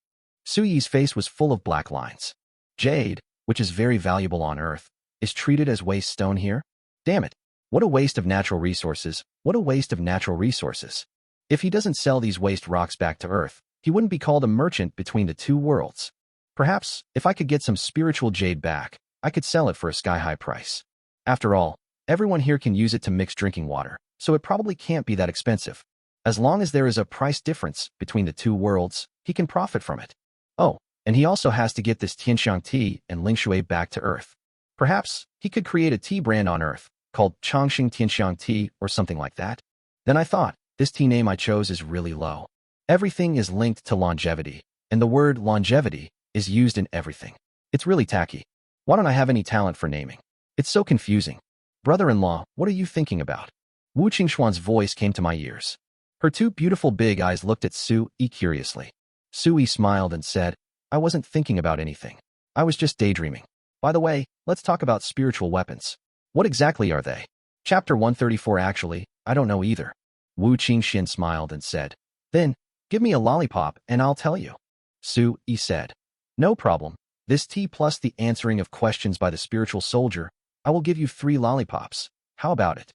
Sui's face was full of black lines. Jade, which is very valuable on Earth, is treated as waste stone here? Damn it. What a waste of natural resources. What a waste of natural resources. If he doesn't sell these waste rocks back to Earth, he wouldn't be called a merchant between the two worlds. Perhaps, if I could get some spiritual jade back, I could sell it for a sky-high price. After all, everyone here can use it to mix drinking water, so it probably can't be that expensive. As long as there is a price difference between the two worlds, he can profit from it. Oh, and he also has to get this Tianxiang tea and Lingshui back to Earth. Perhaps he could create a tea brand on Earth called Chongqing Tianxiang tea or something like that. Then I thought, this tea name I chose is really low. Everything is linked to longevity, and the word longevity is used in everything. It's really tacky. Why don't I have any talent for naming? It's so confusing. Brother-in-law, what are you thinking about? Wu Qingxuan's voice came to my ears. Her two beautiful big eyes looked at Sui curiously. Sui smiled and said, I wasn't thinking about anything. I was just daydreaming. By the way, let's talk about spiritual weapons. What exactly are they? Chapter 134 Actually, I don't know either. Wu Qingxian smiled and said, Then, give me a lollipop and I'll tell you. Su Yi said, No problem. This tea plus the answering of questions by the spiritual soldier, I will give you 3 lollipops. How about it?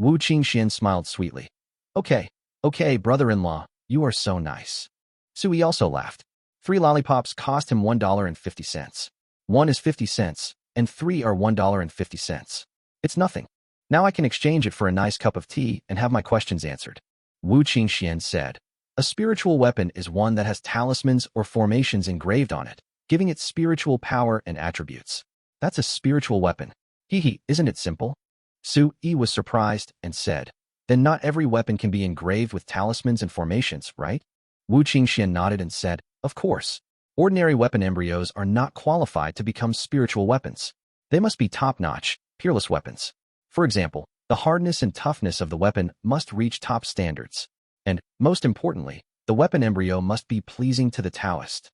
Wu Qingxian smiled sweetly. Okay, brother-in-law, you are so nice. Su Yi also laughed. 3 lollipops cost him $1.50. 1 is 50 cents, and 3 are $1.50. It's nothing. Now I can exchange it for a nice cup of tea and have my questions answered. Wu Qingxian said, A spiritual weapon is one that has talismans or formations engraved on it, giving it spiritual power and attributes. That's a spiritual weapon. Hee, isn't it simple? Su Yi was surprised and said, Then not every weapon can be engraved with talismans and formations, right? Wu Qingxian nodded and said, Of course. Ordinary weapon embryos are not qualified to become spiritual weapons. They must be top-notch, peerless weapons. For example, the hardness and toughness of the weapon must reach top standards. And, most importantly, the weapon embryo must be pleasing to the Taoist.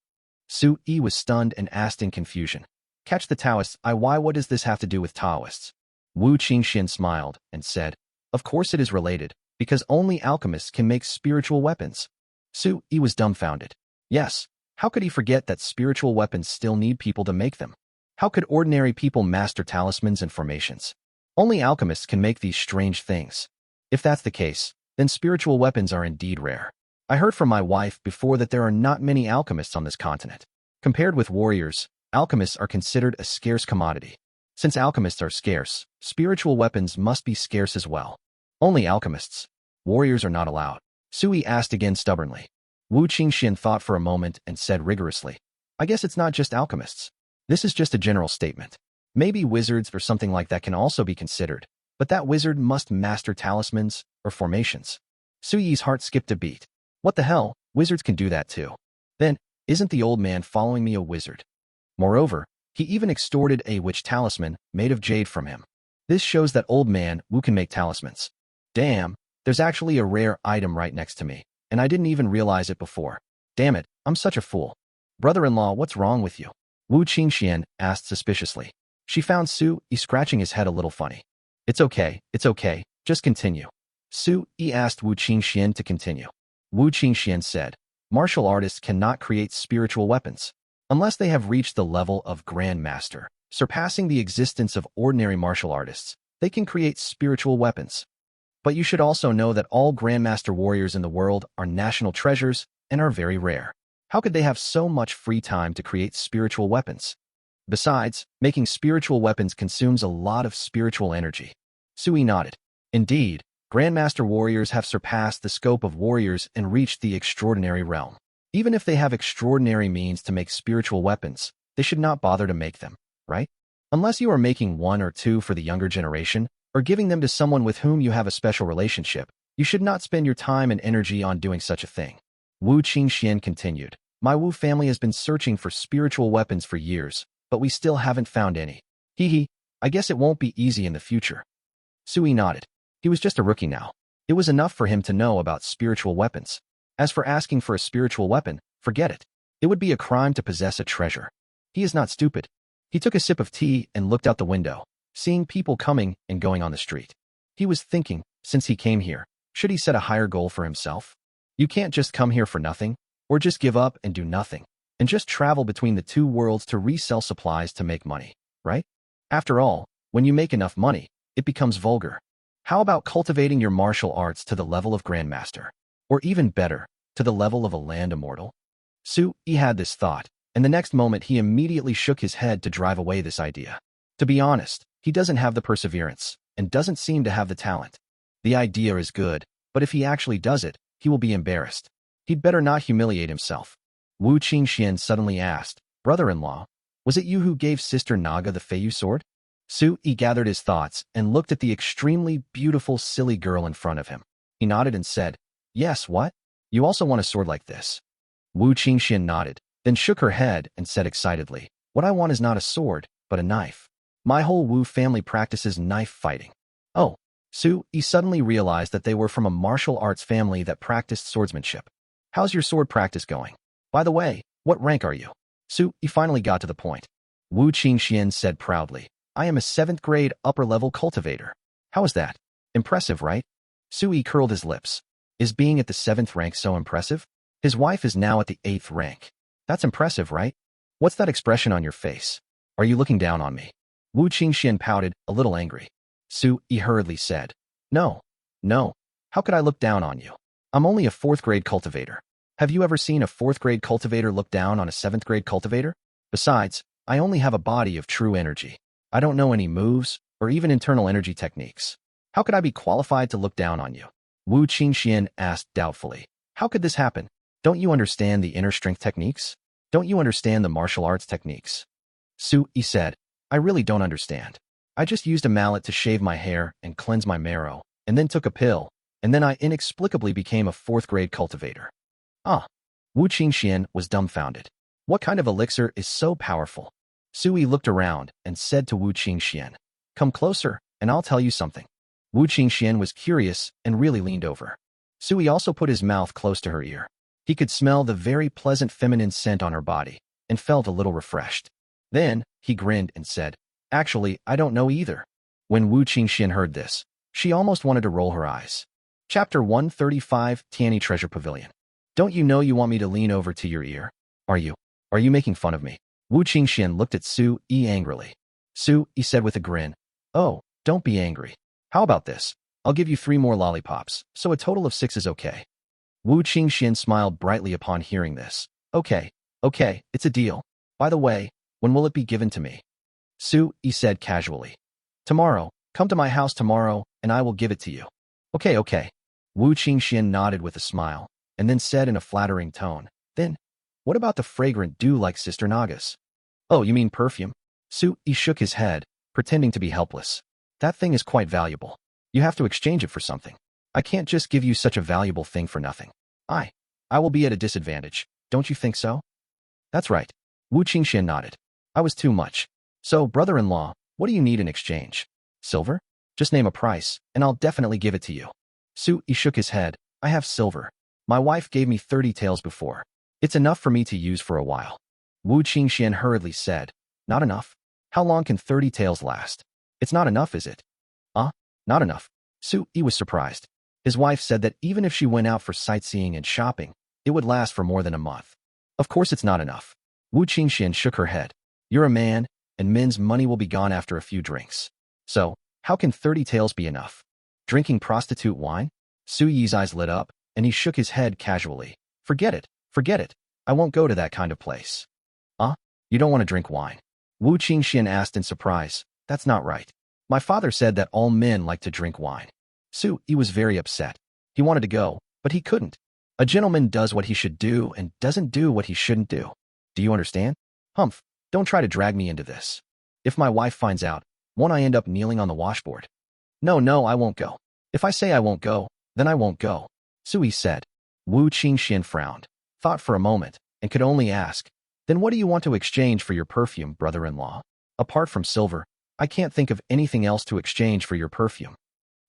Su Yi was stunned and asked in confusion, Catch the Taoists, why what does this have to do with Taoists? Wu Qingxian smiled and said, Of course it is related, because only alchemists can make spiritual weapons. Su Yi was dumbfounded. Yes, how could he forget that spiritual weapons still need people to make them? How could ordinary people master talismans and formations? Only alchemists can make these strange things. If that's the case, then spiritual weapons are indeed rare. I heard from my wife before that there are not many alchemists on this continent. Compared with warriors, alchemists are considered a scarce commodity. Since alchemists are scarce, spiritual weapons must be scarce as well. Only alchemists. Warriors are not allowed. Su Yi asked again stubbornly. Wu Qingxian thought for a moment and said rigorously, I guess it's not just alchemists. This is just a general statement. Maybe wizards or something like that can also be considered, but that wizard must master talismans or formations. Su Yi's heart skipped a beat. What the hell, wizards can do that too. Then, isn't the old man following me a wizard? Moreover, he even extorted a witch talisman made of jade from him. This shows that old man Wu can make talismans. Damn, there's actually a rare item right next to me, and I didn't even realize it before. Damn it, I'm such a fool. Brother-in-law, what's wrong with you? Wu Qingxian asked suspiciously. She found Su Yi scratching his head a little funny. It's okay, just continue. Su Yi asked Wu Qingxian to continue. Wu Qingxian said, Martial artists cannot create spiritual weapons unless they have reached the level of Grand Master, surpassing the existence of ordinary martial artists. They can create spiritual weapons. But you should also know that all Grandmaster warriors in the world are national treasures and are very rare. How could they have so much free time to create spiritual weapons? Besides, making spiritual weapons consumes a lot of spiritual energy. Su Yi nodded. Indeed, Grandmaster warriors have surpassed the scope of warriors and reached the extraordinary realm. Even if they have extraordinary means to make spiritual weapons, they should not bother to make them, right? Unless you are making 1 or 2 for the younger generation, or giving them to someone with whom you have a special relationship, you should not spend your time and energy on doing such a thing. Wu Qingxian continued, My Wu family has been searching for spiritual weapons for years, but we still haven't found any. Hee, I guess it won't be easy in the future. Su Yi nodded. He was just a rookie now. It was enough for him to know about spiritual weapons. As for asking for a spiritual weapon, forget it. It would be a crime to possess a treasure. He is not stupid. He took a sip of tea and looked out the window, seeing people coming and going on the street. He was thinking, since he came here, should he set a higher goal for himself? You can't just come here for nothing, or just give up and do nothing, and just travel between the 2 worlds to resell supplies to make money, right? After all, when you make enough money, it becomes vulgar. How about cultivating your martial arts to the level of Grandmaster? Or even better, to the level of a land immortal? Su Yi had this thought, and the next moment he immediately shook his head to drive away this idea. To be honest, he doesn't have the perseverance, and doesn't seem to have the talent. The idea is good, but if he actually does it, he will be embarrassed. He'd better not humiliate himself. Wu Qingxian suddenly asked, Brother-in-law, was it you who gave Sister Naga the Feiyu sword? Su Yi gathered his thoughts and looked at the extremely beautiful silly girl in front of him. He nodded and said, Yes, what? You also want a sword like this? Wu Qingxian nodded, then shook her head and said excitedly, What I want is not a sword, but a knife. My whole Wu family practices knife fighting. Oh, Su Yi suddenly realized that they were from a martial arts family that practiced swordsmanship. How's your sword practice going? By the way, what rank are you? Su Yi finally got to the point. Wu Qingxian said proudly, I am a 7th grade upper-level cultivator. How is that? Impressive, right? Su Yi curled his lips. Is being at the 7th rank so impressive? His wife is now at the 8th rank. That's impressive, right? What's that expression on your face? Are you looking down on me? Wu Qingxian pouted, a little angry. Su Yi hurriedly said, No. How could I look down on you? I'm only a 4th grade cultivator. Have you ever seen a 4th grade cultivator look down on a 7th grade cultivator? Besides, I only have a body of true energy. I don't know any moves or even internal energy techniques. How could I be qualified to look down on you? Wu Qingxian asked doubtfully. How could this happen? Don't you understand the inner strength techniques? Don't you understand the martial arts techniques? Su Yi said, I really don't understand. I just used a mallet to shave my hair and cleanse my marrow, and then took a pill, and then I inexplicably became a 4th grade cultivator. Ah. Wu Qingxian was dumbfounded. What kind of elixir is so powerful? Su Yi looked around and said to Wu Qingxian, Come closer, and I'll tell you something. Wu Qingxian was curious and really leaned over. Su Yi also put his mouth close to her ear. He could smell the very pleasant feminine scent on her body and felt a little refreshed. Then, he grinned and said, Actually, I don't know either. When Wu Qingxian heard this, she almost wanted to roll her eyes. Chapter 135, Tianyi Treasure Pavilion. Don't you know you want me to lean over to your ear? Are you making fun of me? Wu Qingxian looked at Su Yi angrily. Su Yi said with a grin, Oh, don't be angry. How about this? I'll give you 3 more lollipops, so a total of 6 is okay. Wu Qingxian smiled brightly upon hearing this. Okay, it's a deal. By the way, when will it be given to me? Su Yi said casually. Tomorrow. Come to my house tomorrow, and I will give it to you. Okay. Wu Qingxian nodded with a smile, and then said in a flattering tone, Then, what about the fragrant dew like Sister Naga's? Oh, you mean perfume? Su Yi shook his head, pretending to be helpless. That thing is quite valuable. You have to exchange it for something. I can't just give you such a valuable thing for nothing. I will be at a disadvantage, don't you think so? That's right. Wu Qingxian nodded. I was too much. So, brother-in-law, what do you need in exchange? Silver? Just name a price, and I'll definitely give it to you. Su Yi shook his head. I have silver. My wife gave me 30 taels before. It's enough for me to use for a while. Wu Qingxian hurriedly said, Not enough? How long can 30 taels last? It's not enough, is it? Not enough. Su Yi was surprised. His wife said that even if she went out for sightseeing and shopping, it would last for more than a month. Of course it's not enough. Wu Qingxian shook her head. You're a man, and men's money will be gone after a few drinks. So, how can 30 taels be enough? Drinking prostitute wine? Su Yi's eyes lit up, and he shook his head casually. Forget it. I won't go to that kind of place. You don't want to drink wine? Wu Qingxian asked in surprise. That's not right. My father said that all men like to drink wine. Su Yi was very upset. He wanted to go, but he couldn't. A gentleman does what he should do and doesn't do what he shouldn't do. Do you understand? Humph, don't try to drag me into this. If my wife finds out, won't I end up kneeling on the washboard? No, I won't go. If I say I won't go, then I won't go, Su Yi said. Wu Qingxian frowned, thought for a moment, and could only ask, Then what do you want to exchange for your perfume, brother-in-law? Apart from silver, I can't think of anything else to exchange for your perfume.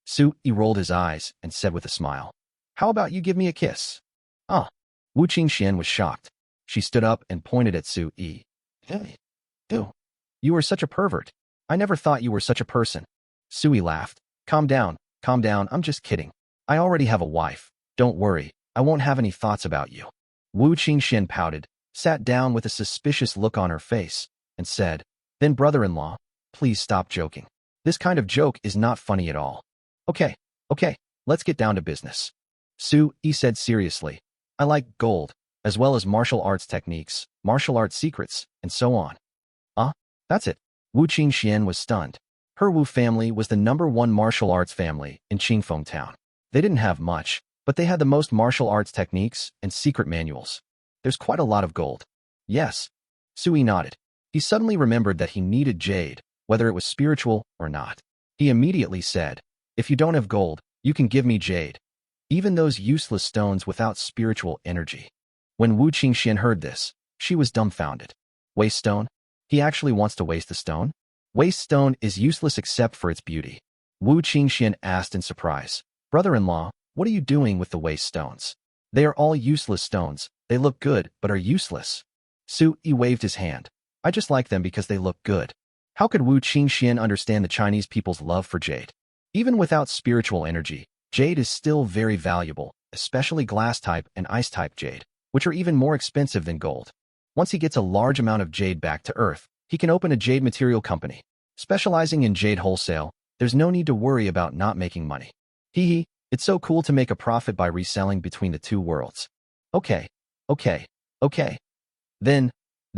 Su Yi rolled his eyes and said with a smile, How about you give me a kiss? Wu Qingxian was shocked. She stood up and pointed at Su Yi. Hey, you are such a pervert. I never thought you were such a person. Su Yi laughed. Calm down, I'm just kidding. I already have a wife. Don't worry, I won't have any thoughts about you. Wu Qingxian pouted, sat down with a suspicious look on her face, and said, Then brother-in-law, please stop joking. This kind of joke is not funny at all. Okay, let's get down to business. Su Yi said seriously, I like gold, as well as martial arts techniques, martial arts secrets, and so on. That's it. Wu Qingxian was stunned. Her Wu family was the #1 martial arts family in Qingfeng town. They didn't have much, but they had the most martial arts techniques and secret manuals. There's quite a lot of gold. Yes. Su Yi nodded. He suddenly remembered that he needed jade, whether it was spiritual or not. He immediately said, If you don't have gold, you can give me jade. Even those useless stones without spiritual energy. When Wu Qingxian heard this, she was dumbfounded. Waste stone? He actually wants to waste the stone? Waste stone is useless except for its beauty. Wu Qingxian asked in surprise. Brother-in-law, what are you doing with the waste stones? They are all useless stones. They look good, but are useless. Su Yi waved his hand. I just like them because they look good. How could Wu Qingxian understand the Chinese people's love for jade? Even without spiritual energy, jade is still very valuable, especially glass-type and ice-type jade, which are even more expensive than gold. Once he gets a large amount of jade back to Earth, he can open a jade material company. Specializing in jade wholesale, there's no need to worry about not making money. Hee hee, it's so cool to make a profit by reselling between the two worlds. Okay. Then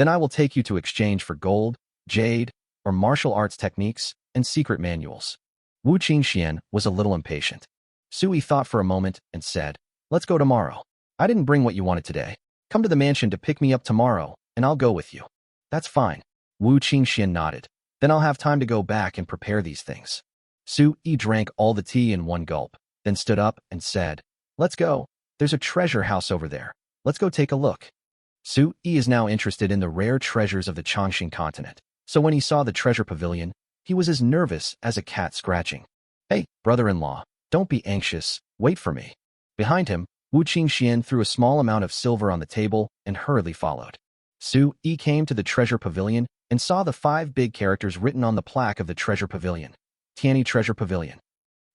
I will take you to exchange for gold, jade, or martial arts techniques and secret manuals. Wu Qingxian was a little impatient. Sui thought for a moment and said, let's go tomorrow. I didn't bring what you wanted today. Come to the mansion to pick me up tomorrow, and I'll go with you. That's fine. Wu Qingxian nodded. Then I'll have time to go back and prepare these things. Sui drank all the tea in one gulp, then stood up and said, let's go. There's a treasure house over there. Let's go take a look. Sui is now interested in the rare treasures of the Chongqing continent, so when he saw the treasure pavilion, he was as nervous as a cat scratching. Hey, brother-in-law, don't be anxious, wait for me. Behind him, Wu Qingxian threw a small amount of silver on the table and hurriedly followed. Sui came to the treasure pavilion and saw the 5 big characters written on the plaque of the treasure pavilion. Tianyi Treasure Pavilion.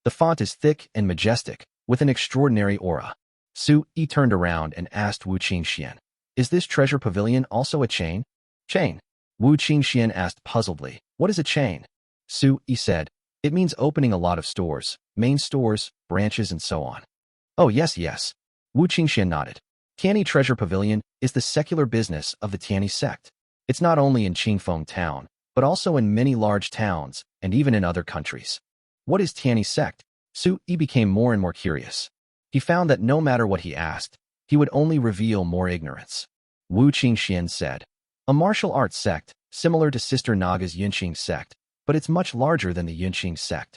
The font is thick and majestic, with an extraordinary aura. Sui turned around and asked Wu Qingxian, is this treasure pavilion also a chain? Chain? Wu Qingxian asked puzzledly, what is a chain? Sui said, it means opening a lot of stores, main stores, branches, and so on. Oh yes. Wu Qingxian nodded. Tianyi Treasure Pavilion is the secular business of the Tianyi sect. It's not only in Qingfeng town, but also in many large towns and even in other countries. What is Tianyi sect? Sui became more and more curious. He found that no matter what he asked, he would only reveal more ignorance. Wu Qingxian said, a martial arts sect, similar to Sister Naga's Yunqing sect, but it's much larger than the Yunqing sect.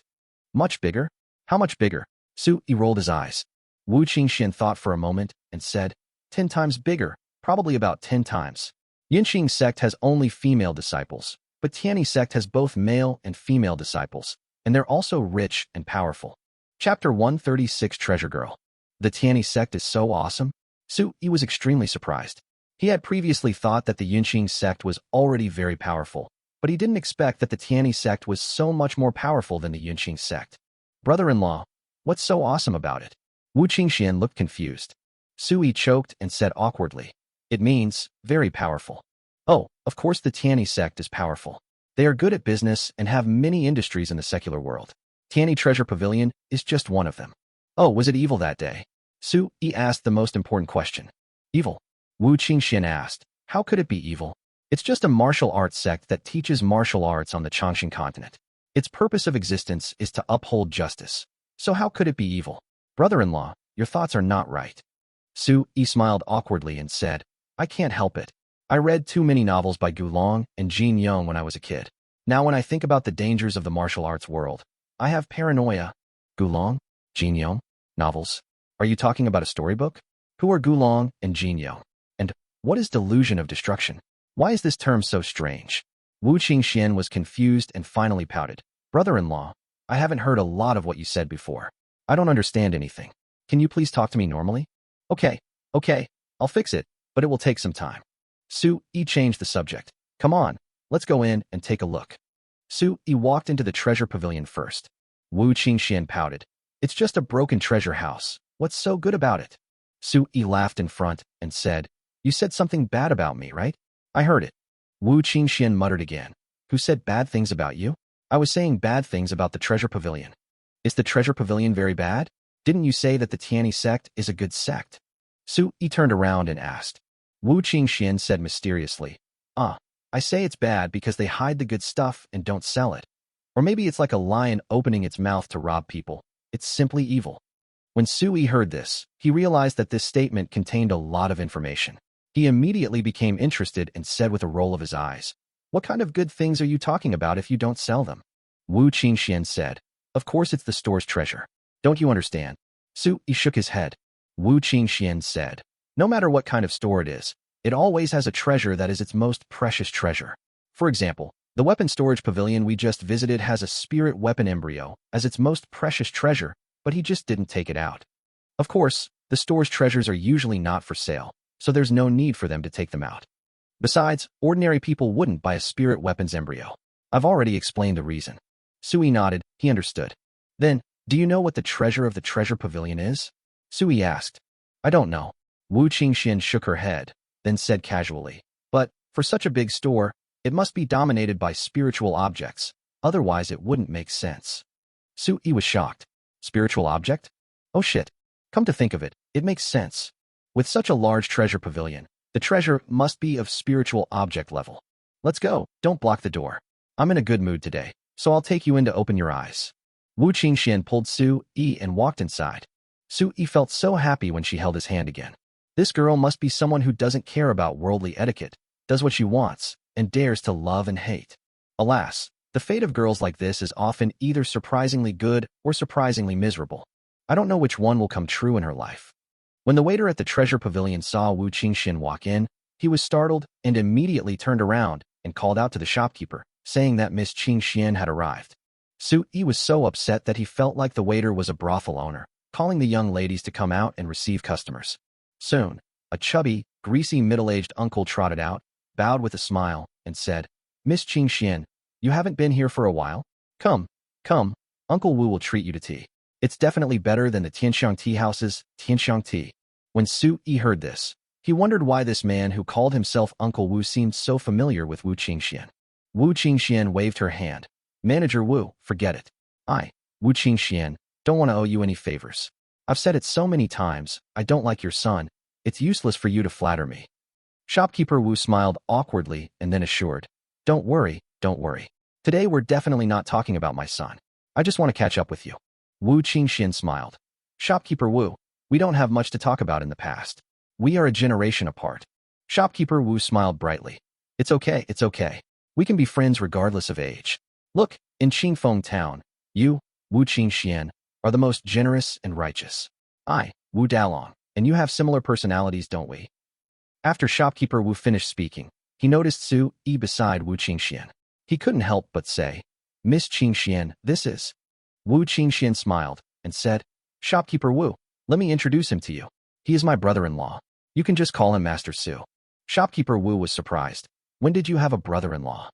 Much bigger? How much bigger? Sui rolled his eyes. Wu Qingxian thought for a moment and said, 10 times bigger, probably about 10 times. Yunqing sect has only female disciples, but Tianyi sect has both male and female disciples, and they're also rich and powerful. Chapter 136 Treasure Girl. The Tianyi sect is so awesome? Sui was extremely surprised. He had previously thought that the Yunqing sect was already very powerful, but he didn't expect that the Tianyi sect was so much more powerful than the Yunqing sect. Brother-in-law, what's so awesome about it? Wu Qingxian looked confused. Sui choked and said awkwardly, it means, very powerful. Oh, of course the Tianyi sect is powerful. They are good at business and have many industries in the secular world. Tianyi Treasure Pavilion is just one of them. Oh, was it evil that day? Sui asked the most important question. Evil? Wu Qingxian asked, how could it be evil? It's just a martial arts sect that teaches martial arts on the Chongqing continent. Its purpose of existence is to uphold justice. So how could it be evil? Brother-in-law, your thoughts are not right. Sui smiled awkwardly and said, I can't help it. I read too many novels by Gulong and Jin Yong when I was a kid. Now when I think about the dangers of the martial arts world, I have paranoia. Gulong? Jin Yong? Novels? Are you talking about a storybook? Who are Gulong and Jin Yong? And what is delusion of destruction? Why is this term so strange? Wu Qingxian was confused and finally pouted. Brother-in-law, I haven't heard a lot of what you said before. I don't understand anything. Can you please talk to me normally? Okay, I'll fix it, but it will take some time. Sui changed the subject. Come on, let's go in and take a look. Sui walked into the treasure pavilion first. Wu Qingxian pouted. It's just a broken treasure house. What's so good about it? Sui laughed in front and said, you said something bad about me, right? I heard it. Wu Qingxian muttered again. Who said bad things about you? I was saying bad things about the treasure pavilion. Is the treasure pavilion very bad? Didn't you say that the Tianyi sect is a good sect? Sui turned around and asked. Wu Qingxian said mysteriously, I say it's bad because they hide the good stuff and don't sell it. Or maybe it's like a lion opening its mouth to rob people. It's simply evil. When Sui heard this, he realized that this statement contained a lot of information. He immediately became interested and said with a roll of his eyes, what kind of good things are you talking about if you don't sell them? Wu Qingxian said, of course it's the store's treasure. Don't you understand? Sui shook his head. Wu Qingxian said, no matter what kind of store it is, it always has a treasure that is its most precious treasure. For example, the weapon storage pavilion we just visited has a spirit weapon embryo as its most precious treasure, but he just didn't take it out. Of course, the store's treasures are usually not for sale, so there's no need for them to take them out. Besides, ordinary people wouldn't buy a spirit weapon's embryo. I've already explained the reason. Sui nodded. He understood. Then, do you know what the treasure of the treasure pavilion is? Sui asked. I don't know. Wu Qingxian shook her head, then said casually. But, for such a big store, it must be dominated by spiritual objects. Otherwise it wouldn't make sense. Sui was shocked. Spiritual object? Oh shit. Come to think of it, it makes sense. With such a large treasure pavilion, the treasure must be of spiritual object level. Let's go, don't block the door. I'm in a good mood today, so I'll take you in to open your eyes. Wu Qingxian pulled Sui and walked inside. Sui felt so happy when she held his hand again. This girl must be someone who doesn't care about worldly etiquette, does what she wants, and dares to love and hate. Alas, the fate of girls like this is often either surprisingly good or surprisingly miserable. I don't know which one will come true in her life. When the waiter at the treasure pavilion saw Wu Qingxian walk in, he was startled and immediately turned around and called out to the shopkeeper, saying that Miss Qingxian had arrived. Sui was so upset that he felt like the waiter was a brothel owner, calling the young ladies to come out and receive customers. Soon, a chubby, greasy middle-aged uncle trotted out, bowed with a smile, and said, Miss Qingxian, you haven't been here for a while? Come, come, Uncle Wu will treat you to tea. It's definitely better than the Tianxiang tea house's Tianxiang tea. When Sui heard this, he wondered why this man who called himself Uncle Wu seemed so familiar with Wu Qingxian. Wu Qingxian waved her hand. Manager Wu, forget it. Wu Qingxian, don't want to owe you any favors. I've said it so many times, I don't like your son. It's useless for you to flatter me. Shopkeeper Wu smiled awkwardly and then assured, Don't worry, don't worry. Today we're definitely not talking about my son. I just want to catch up with you. Wu Qingxian smiled. Shopkeeper Wu, we don't have much to talk about in the past. We are a generation apart. Shopkeeper Wu smiled brightly. It's okay, it's okay. We can be friends regardless of age. Look, in Qingfeng town, you, Wu Qingxian, are the most generous and righteous. Wu Dalong, and you have similar personalities, don't we? After Shopkeeper Wu finished speaking, he noticed Sui beside Wu Qingxian. He couldn't help but say, Miss Qingxian, this is... Wu Qingxian smiled and said, Shopkeeper Wu, let me introduce him to you. He is my brother-in-law. You can just call him Master Sui. Shopkeeper Wu was surprised. When did you have a brother-in-law?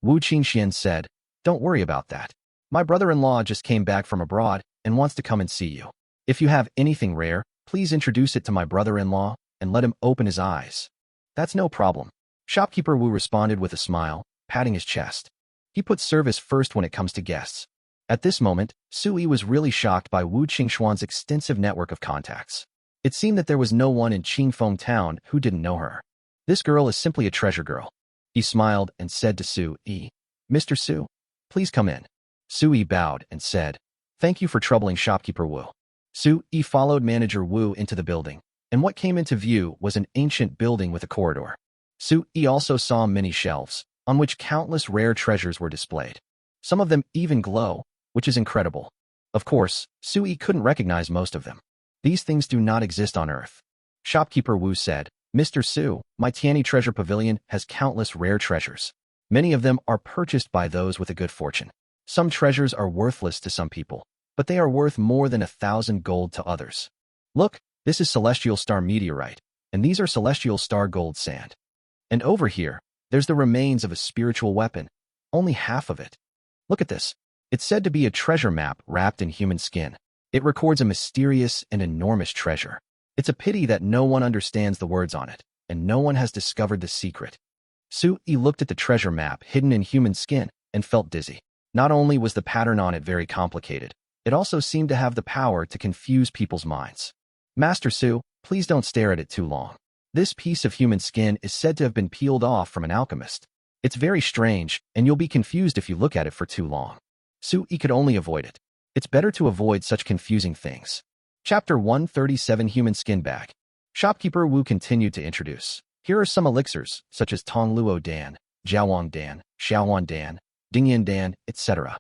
Wu Qingxian said, Don't worry about that. My brother-in-law just came back from abroad and wants to come and see you. If you have anything rare, please introduce it to my brother-in-law and let him open his eyes. That's no problem. Shopkeeper Wu responded with a smile, patting his chest. He puts service first when it comes to guests. At this moment, Sui was really shocked by Wu Qingxuan's extensive network of contacts. It seemed that there was no one in Qingfeng town who didn't know her. This girl is simply a treasure girl. He smiled and said to Sui, Mr. Sui, please come in. Sui bowed and said, Thank you for troubling Shopkeeper Wu. Sui followed Manager Wu into the building, and what came into view was an ancient building with a corridor. Sui also saw many shelves, on which countless rare treasures were displayed. Some of them even glow, which is incredible. Of course, Sui couldn't recognize most of them. These things do not exist on Earth. Shopkeeper Wu said, Mr. Sui, my Tianyi treasure pavilion has countless rare treasures. Many of them are purchased by those with a good fortune. Some treasures are worthless to some people, but they are worth more than 1,000 gold to others. Look, this is celestial star meteorite, and these are celestial star gold sand. And over here, there's the remains of a spiritual weapon, only half of it. Look at this. It's said to be a treasure map wrapped in human skin. It records a mysterious and enormous treasure. It's a pity that no one understands the words on it, and no one has discovered the secret. Sui looked at the treasure map hidden in human skin and felt dizzy. Not only was the pattern on it very complicated, it also seemed to have the power to confuse people's minds. Master Sui, please don't stare at it too long. This piece of human skin is said to have been peeled off from an alchemist. It's very strange, and you'll be confused if you look at it for too long. Sui could only avoid it. It's better to avoid such confusing things. Chapter 137 Human Skin Bag. Shopkeeper Wu continued to introduce. Here are some elixirs, such as Tongluo Dan, Jiaowang Dan, Xiaowan Dan, Dingyan Dan, etc.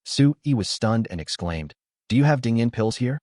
Sui was stunned and exclaimed, Do you have Dingyan pills here?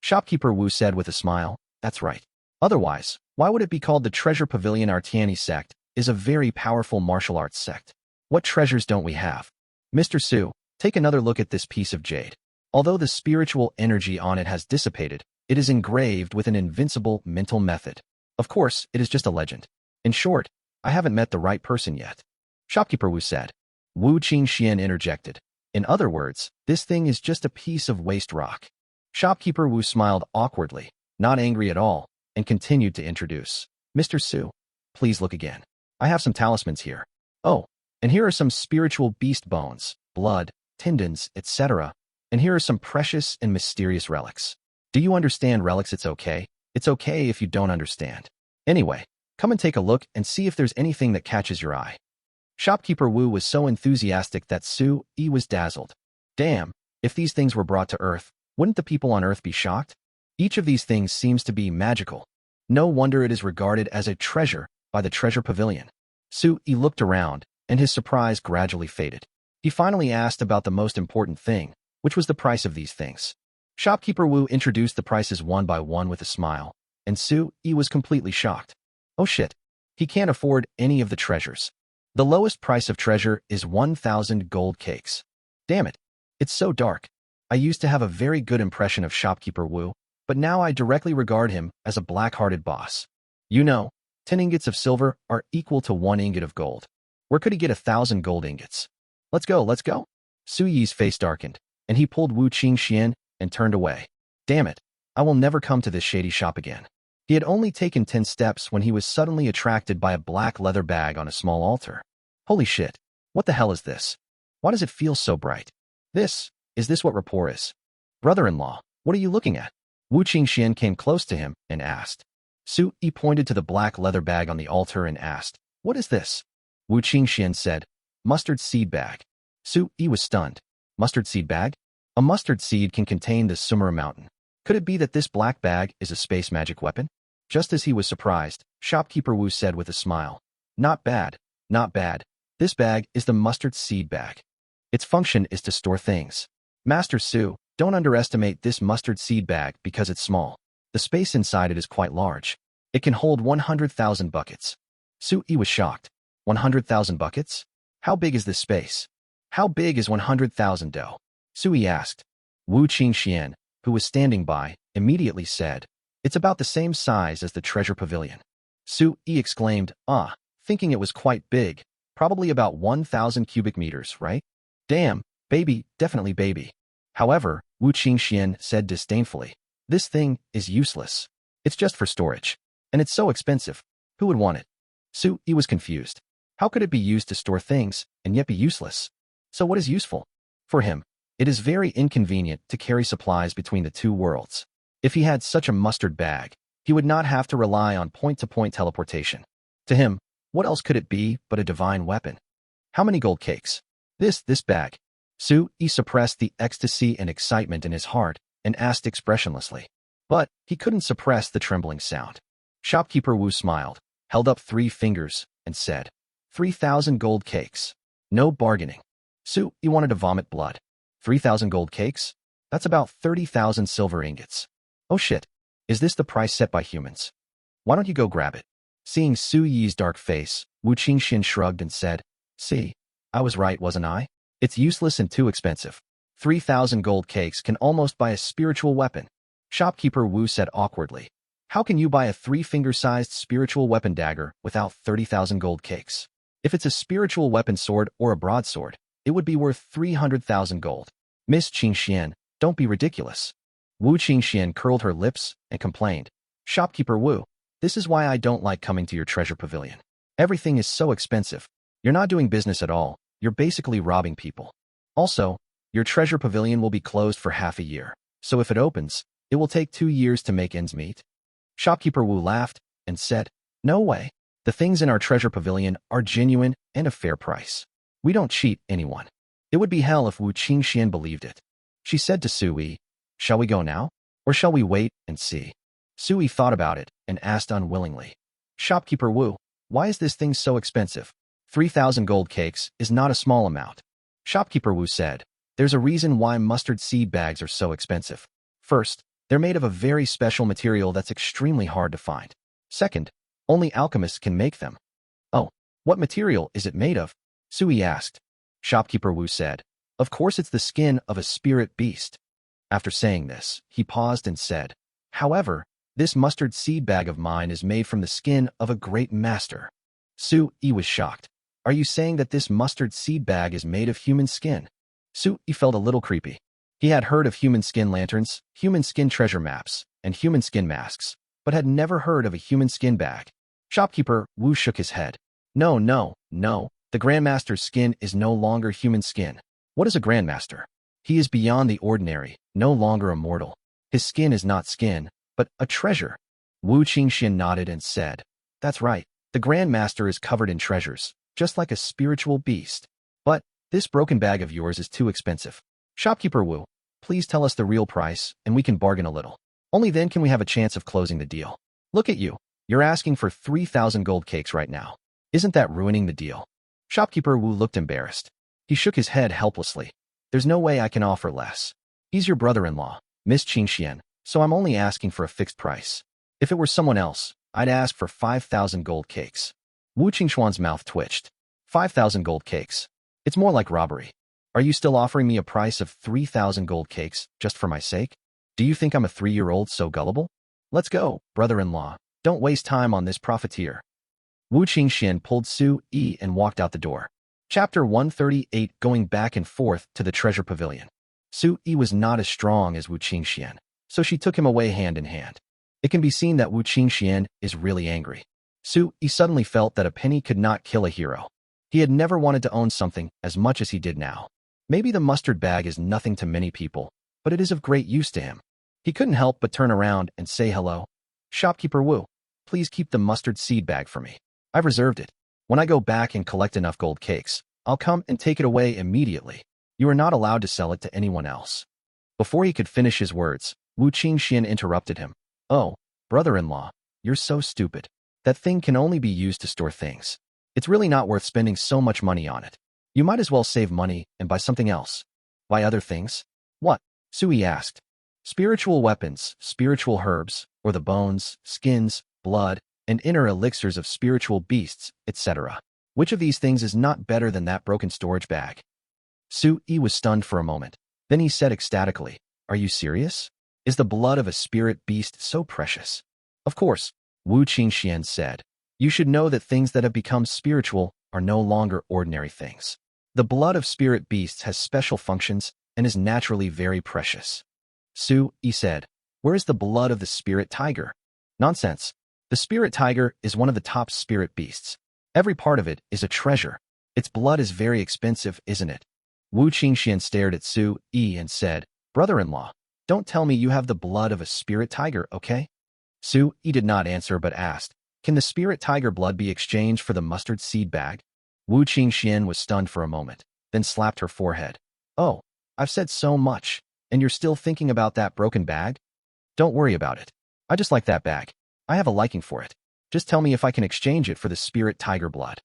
Shopkeeper Wu said with a smile, That's right. Otherwise, why would it be called the Treasure Pavilion? Our Tianyi sect is a very powerful martial arts sect. What treasures don't we have? Mr. Sui, take another look at this piece of jade. Although the spiritual energy on it has dissipated, it is engraved with an invincible mental method. Of course, it is just a legend. In short, I haven't met the right person yet. Shopkeeper Wu said. Wu Qingxian interjected. In other words, this thing is just a piece of waste rock. Shopkeeper Wu smiled awkwardly, not angry at all, and continued to introduce. Mr. Su, please look again. I have some talismans here. Oh, and here are some spiritual beast bones, blood, tendons, etc. And here are some precious and mysterious relics. Do you understand relics? It's okay. It's okay if you don't understand. Anyway, come and take a look and see if there's anything that catches your eye. Shopkeeper Wu was so enthusiastic that Su Yi was dazzled. Damn, if these things were brought to Earth, wouldn't the people on Earth be shocked? Each of these things seems to be magical. No wonder it is regarded as a treasure by the treasure pavilion. Su Yi looked around, and his surprise gradually faded. He finally asked about the most important thing, which was the price of these things. Shopkeeper Wu introduced the prices one by one with a smile, and Su Yi was completely shocked. Oh shit, he can't afford any of the treasures. The lowest price of treasure is 1,000 gold cakes. Damn it, it's so dark. I used to have a very good impression of Shopkeeper Wu, but now I directly regard him as a black-hearted boss. You know, 10 ingots of silver are equal to 1 ingot of gold. Where could he get 1,000 gold ingots? Let's go, let's go. Su Yi's face darkened, and he pulled Wu Qingxian and turned away. Damn it, I will never come to this shady shop again. He had only taken 10 steps when he was suddenly attracted by a black leather bag on a small altar. Holy shit, what the hell is this? Why does it feel so bright? Is this what rapport is? Brother-in-law, what are you looking at? Wu Qingxian came close to him and asked. Su Yi pointed to the black leather bag on the altar and asked, what is this? Wu Qingxian said, mustard seed bag. Su Yi was stunned. Mustard seed bag? A mustard seed can contain the Sumera mountain. Could it be that this black bag is a space magic weapon? Just as he was surprised, Shopkeeper Wu said with a smile. Not bad, not bad. This bag is the mustard seed bag. Its function is to store things. Master Su, don't underestimate this mustard seed bag because it's small. The space inside it is quite large. It can hold 100,000 buckets. Su Yi was shocked. 100,000 buckets? How big is this space? How big is 100,000 do? Su Yi asked. Wu Qingxian, who was standing by, immediately said, it's about the same size as the treasure pavilion. Su Yi exclaimed, thinking it was quite big, probably about 1,000 cubic meters, right? Damn, baby, definitely baby. However, Wu Qingxian said disdainfully, this thing is useless. It's just for storage. And it's so expensive. Who would want it? Su Yi was confused. How could it be used to store things and yet be useless? So what is useful? For him, it is very inconvenient to carry supplies between the two worlds. If he had such a mustard bag, he would not have to rely on point-to-point teleportation. To him, what else could it be but a divine weapon? How many gold cakes? This bag. Su Yi suppressed the ecstasy and excitement in his heart and asked expressionlessly. But he couldn't suppress the trembling sound. Shopkeeper Wu smiled, held up 3 fingers, and said, 3,000 gold cakes. No bargaining. Su Yi wanted to vomit blood. 3,000 gold cakes? That's about 30,000 silver ingots. Oh shit, is this the price set by humans? Why don't you go grab it? Seeing Su Yi's dark face, Wu Qingxian shrugged and said, see, I was right, wasn't I? It's useless and too expensive. 3,000 gold cakes can almost buy a spiritual weapon. Shopkeeper Wu said awkwardly, how can you buy a 3-finger-sized spiritual weapon dagger without 30,000 gold cakes? If it's a spiritual weapon sword or a broadsword, it would be worth 300,000 gold. Miss Qingxian, don't be ridiculous. Wu Qingxian curled her lips and complained, Shopkeeper Wu, this is why I don't like coming to your treasure pavilion. Everything is so expensive. You're not doing business at all. You're basically robbing people. Also, your treasure pavilion will be closed for half a year. So if it opens, it will take 2 years to make ends meet. Shopkeeper Wu laughed and said, no way. The things in our treasure pavilion are genuine and a fair price. We don't cheat anyone. It would be hell if Wu Qingxian believed it. She said to Su Yi, shall we go now? Or shall we wait and see? Su Yi thought about it and asked unwillingly, Shopkeeper Wu, why is this thing so expensive? 3,000 gold cakes is not a small amount. Shopkeeper Wu said, there's a reason why mustard seed bags are so expensive. First, they're made of a very special material that's extremely hard to find. Second, only alchemists can make them. Oh, what material is it made of? Su Yi asked. Shopkeeper Wu said, of course it's the skin of a spirit beast. After saying this, he paused and said, however, this mustard seed bag of mine is made from the skin of a great master. Su-yi was shocked. Are you saying that this mustard seed bag is made of human skin? Su-yi felt a little creepy. He had heard of human skin lanterns, human skin treasure maps, and human skin masks, but had never heard of a human skin bag. Shopkeeper Wu shook his head. No, no, no. The Grandmaster's skin is no longer human skin. What is a Grandmaster? He is beyond the ordinary, no longer a mortal. His skin is not skin, but a treasure. Wu Qingxian nodded and said, That's right. The Grandmaster is covered in treasures, just like a spiritual beast. But this broken bag of yours is too expensive. Shopkeeper Wu, please tell us the real price, and we can bargain a little. Only then can we have a chance of closing the deal. Look at you. You're asking for 3,000 gold cakes right now. Isn't that ruining the deal? Shopkeeper Wu looked embarrassed. He shook his head helplessly. There's no way I can offer less. He's your brother-in-law, Miss Qingxian, so I'm only asking for a fixed price. If it were someone else, I'd ask for 5,000 gold cakes. Wu Qingxuan's mouth twitched. 5,000 gold cakes. It's more like robbery. Are you still offering me a price of 3,000 gold cakes just for my sake? Do you think I'm a 3-year-old so gullible? Let's go, brother-in-law. Don't waste time on this profiteer. Wu Qingxian pulled Su-yi and walked out the door. Chapter 138 Going back and forth to the treasure pavilion. Su-yi was not as strong as Wu Qingxian, so she took him away hand in hand. It can be seen that Wu Qingxian is really angry. Su-yi suddenly felt that a penny could not kill a hero. He had never wanted to own something as much as he did now. Maybe the mustard bag is nothing to many people, but it is of great use to him. He couldn't help but turn around and say hello. Shopkeeper Wu, please keep the mustard seed bag for me. I've reserved it. When I go back and collect enough gold cakes, I'll come and take it away immediately. You are not allowed to sell it to anyone else. Before he could finish his words, Wu Qingxian interrupted him. Oh, brother-in-law, you're so stupid. That thing can only be used to store things. It's really not worth spending so much money on it. You might as well save money and buy something else. Buy other things? What? Su-yi asked. Spiritual weapons, spiritual herbs, or the bones, skins, blood, and inner elixirs of spiritual beasts, etc. Which of these things is not better than that broken storage bag? Su-yi was stunned for a moment. Then he said ecstatically, Are you serious? Is the blood of a spirit beast so precious? Of course, Wu Qingxian said. You should know that things that have become spiritual are no longer ordinary things. The blood of spirit beasts has special functions and is naturally very precious. Su-yi said, Where is the blood of the spirit tiger? Nonsense. The spirit tiger is one of the top spirit beasts. Every part of it is a treasure. Its blood is very expensive, isn't it? Wu Qingxian stared at Su-yi and said, Brother-in-law, don't tell me you have the blood of a spirit tiger, okay? Su-yi did not answer but asked, Can the spirit tiger blood be exchanged for the mustard seed bag? Wu Qingxian was stunned for a moment, then slapped her forehead. Oh, I've said so much, and you're still thinking about that broken bag? Don't worry about it. I just like that bag. I have a liking for it. Just tell me if I can exchange it for the spirit tiger blood.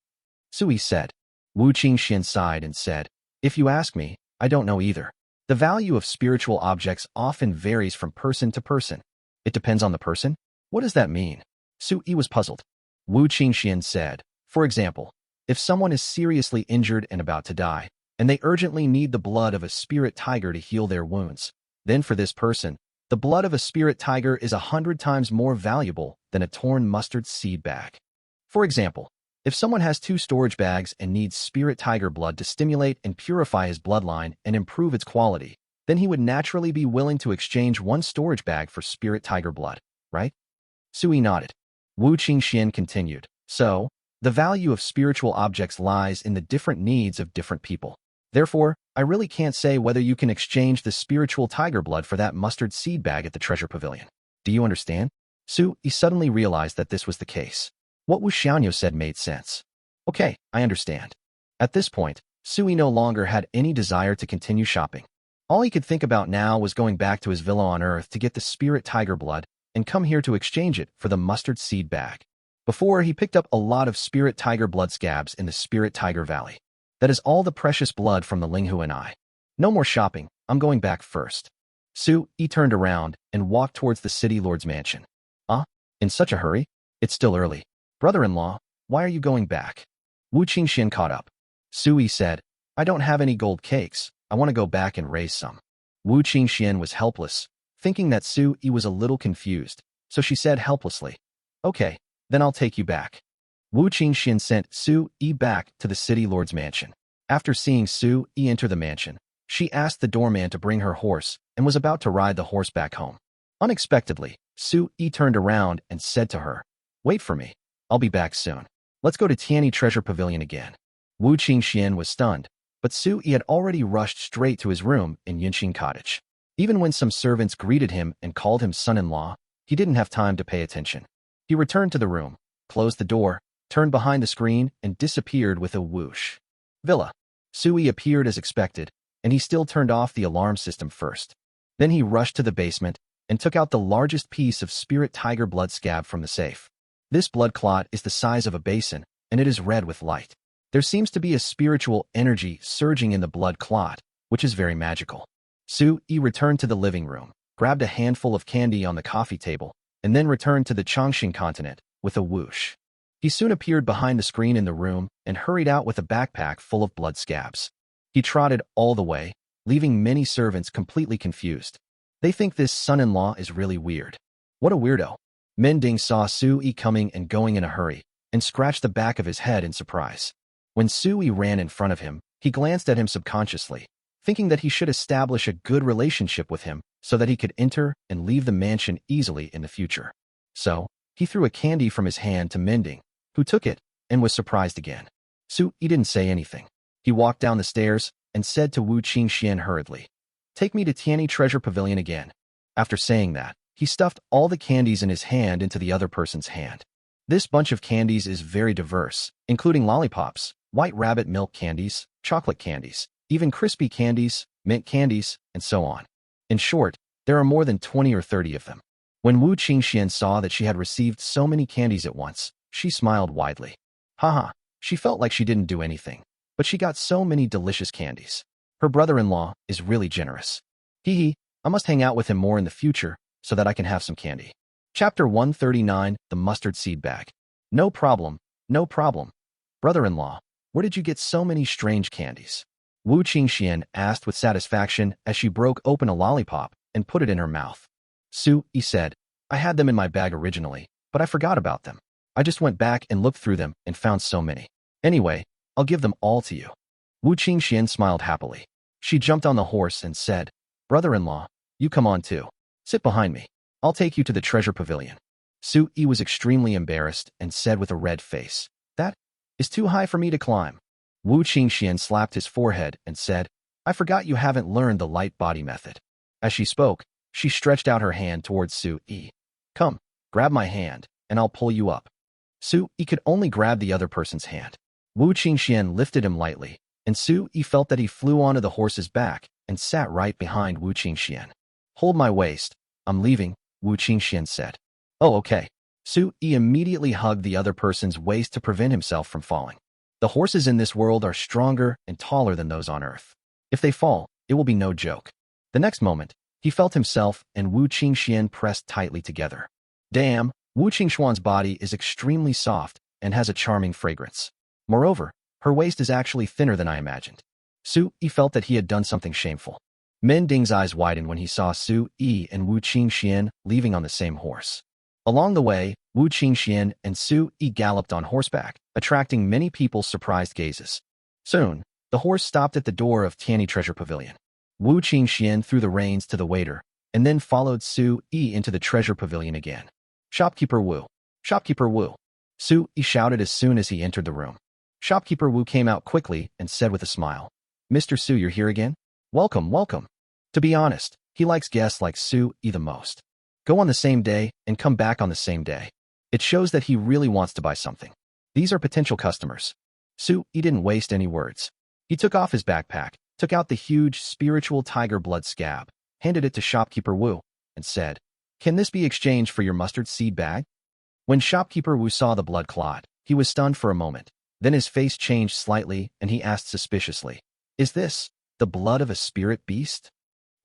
Su-yi said. Wu Qingxian sighed and said, If you ask me, I don't know either. The value of spiritual objects often varies from person to person. It depends on the person? What does that mean? Su-yi was puzzled. Wu Qingxian said, For example, if someone is seriously injured and about to die, and they urgently need the blood of a spirit tiger to heal their wounds, then for this person, the blood of a spirit tiger is 100 times more valuable than a torn mustard seed bag. For example, if someone has 2 storage bags and needs spirit tiger blood to stimulate and purify his bloodline and improve its quality, then he would naturally be willing to exchange 1 storage bag for spirit tiger blood, right? Su-yi nodded. Wu Qingxian continued, So, the value of spiritual objects lies in the different needs of different people. Therefore, I really can't say whether you can exchange the spiritual tiger blood for that mustard seed bag at the treasure pavilion. Do you understand? Su-yi suddenly realized that this was the case. What Wu Xiaoniu said made sense. Okay, I understand. At this point, Su-yi no longer had any desire to continue shopping. All he could think about now was going back to his villa on Earth to get the spirit tiger blood and come here to exchange it for the mustard seed bag. Before, he picked up a lot of spirit tiger blood scabs in the Spirit Tiger Valley. That is all the precious blood from the Linghu and I. No more shopping, I'm going back first. Su-yi turned around and walked towards the city lord's mansion. In such a hurry? It's still early. Brother-in-law, why are you going back? Wu Qingxian caught up. Su-yi said, I don't have any gold cakes, I want to go back and raise some. Wu Qingxian was helpless, thinking that Su-yi was a little confused, so she said helplessly, Okay, then I'll take you back. Wu Qingxian sent Su Yi back to the city lord's mansion. After seeing Su Yi enter the mansion, she asked the doorman to bring her horse and was about to ride the horse back home. Unexpectedly, Su Yi turned around and said to her, "Wait for me. I'll be back soon. Let's go to Tianyi Treasure Pavilion again." Wu Qingxian was stunned, but Su Yi had already rushed straight to his room in Yunxing Cottage. Even when some servants greeted him and called him son-in-law, he didn't have time to pay attention. He returned to the room, closed the door, turned behind the screen, and disappeared with a whoosh. Villa. Su Yi appeared as expected, and he still turned off the alarm system first. Then he rushed to the basement and took out the largest piece of spirit tiger blood scab from the safe. This blood clot is the size of a basin, and it is red with light. There seems to be a spiritual energy surging in the blood clot, which is very magical. Su Yi returned to the living room, grabbed a handful of candy on the coffee table, and then returned to the Chongqing continent with a whoosh. He soon appeared behind the screen in the room and hurried out with a backpack full of blood scabs. He trotted all the way, leaving many servants completely confused. They think this son-in-law is really weird. What a weirdo. Mending saw Su Yi coming and going in a hurry, and scratched the back of his head in surprise. When Su Yi ran in front of him, he glanced at him subconsciously, thinking that he should establish a good relationship with him so that he could enter and leave the mansion easily in the future. So, he threw a candy from his hand to Mending, who took it and was surprised again. Su Yi didn't say anything. He walked down the stairs and said to Wu Qingxian hurriedly, "Take me to Tianyi Treasure Pavilion again." After saying that, he stuffed all the candies in his hand into the other person's hand. This bunch of candies is very diverse, including lollipops, white rabbit milk candies, chocolate candies, even crispy candies, mint candies, and so on. In short, there are more than 20 or 30 of them. When Wu Qingxian saw that she had received so many candies at once, she smiled widely. Haha, she felt like she didn't do anything, but she got so many delicious candies. Her brother-in-law is really generous. Hee hee, I must hang out with him more in the future so that I can have some candy. Chapter 139, The Mustard Seed Bag. No problem, no problem. Brother-in-law, where did you get so many strange candies? Wu Qingxian asked with satisfaction as she broke open a lollipop and put it in her mouth. Su Yi said, "I had them in my bag originally, but I forgot about them. I just went back and looked through them and found so many. Anyway, I'll give them all to you." Wu Qingxian smiled happily. She jumped on the horse and said, "Brother-in-law, you come on too. Sit behind me. I'll take you to the treasure pavilion." Su Yi was extremely embarrassed and said with a red face, "That is too high for me to climb." Wu Qingxian slapped his forehead and said, "I forgot you haven't learned the light body method." As she spoke, she stretched out her hand towards Su Yi. "Come, grab my hand, and I'll pull you up." Su Yi could only grab the other person's hand. Wu Qingxian lifted him lightly, and Su Yi felt that he flew onto the horse's back and sat right behind Wu Qingxian. "Hold my waist. I'm leaving," Wu Qingxian said. "Oh, okay." Su Yi immediately hugged the other person's waist to prevent himself from falling. The horses in this world are stronger and taller than those on Earth. If they fall, it will be no joke. The next moment, he felt himself and Wu Qingxian pressed tightly together. Damn, Wu Qingxuan's body is extremely soft and has a charming fragrance. Moreover, her waist is actually thinner than I imagined. Su Yi felt that he had done something shameful. Mending's eyes widened when he saw Su Yi and Wu Qingxian leaving on the same horse. Along the way, Wu Qingxian and Su Yi galloped on horseback, attracting many people's surprised gazes. Soon, the horse stopped at the door of Tianyi Treasure Pavilion. Wu Qingxian threw the reins to the waiter, and then followed Su Yi into the treasure pavilion again. "Shopkeeper Wu! Shopkeeper Wu!" Su Yi shouted as soon as he entered the room. Shopkeeper Wu came out quickly and said with a smile, "Mr. Su, you're here again? Welcome, welcome." To be honest, he likes guests like Su Yi the most. Go on the same day and come back on the same day. It shows that he really wants to buy something. These are potential customers. Su Yi didn't waste any words. He took off his backpack, took out the huge spiritual tiger blood scab, handed it to Shopkeeper Wu, and said, "Can this be exchanged for your mustard seed bag?" When Shopkeeper Wu saw the blood clot, he was stunned for a moment. Then his face changed slightly and he asked suspiciously, "Is this the blood of a spirit beast?"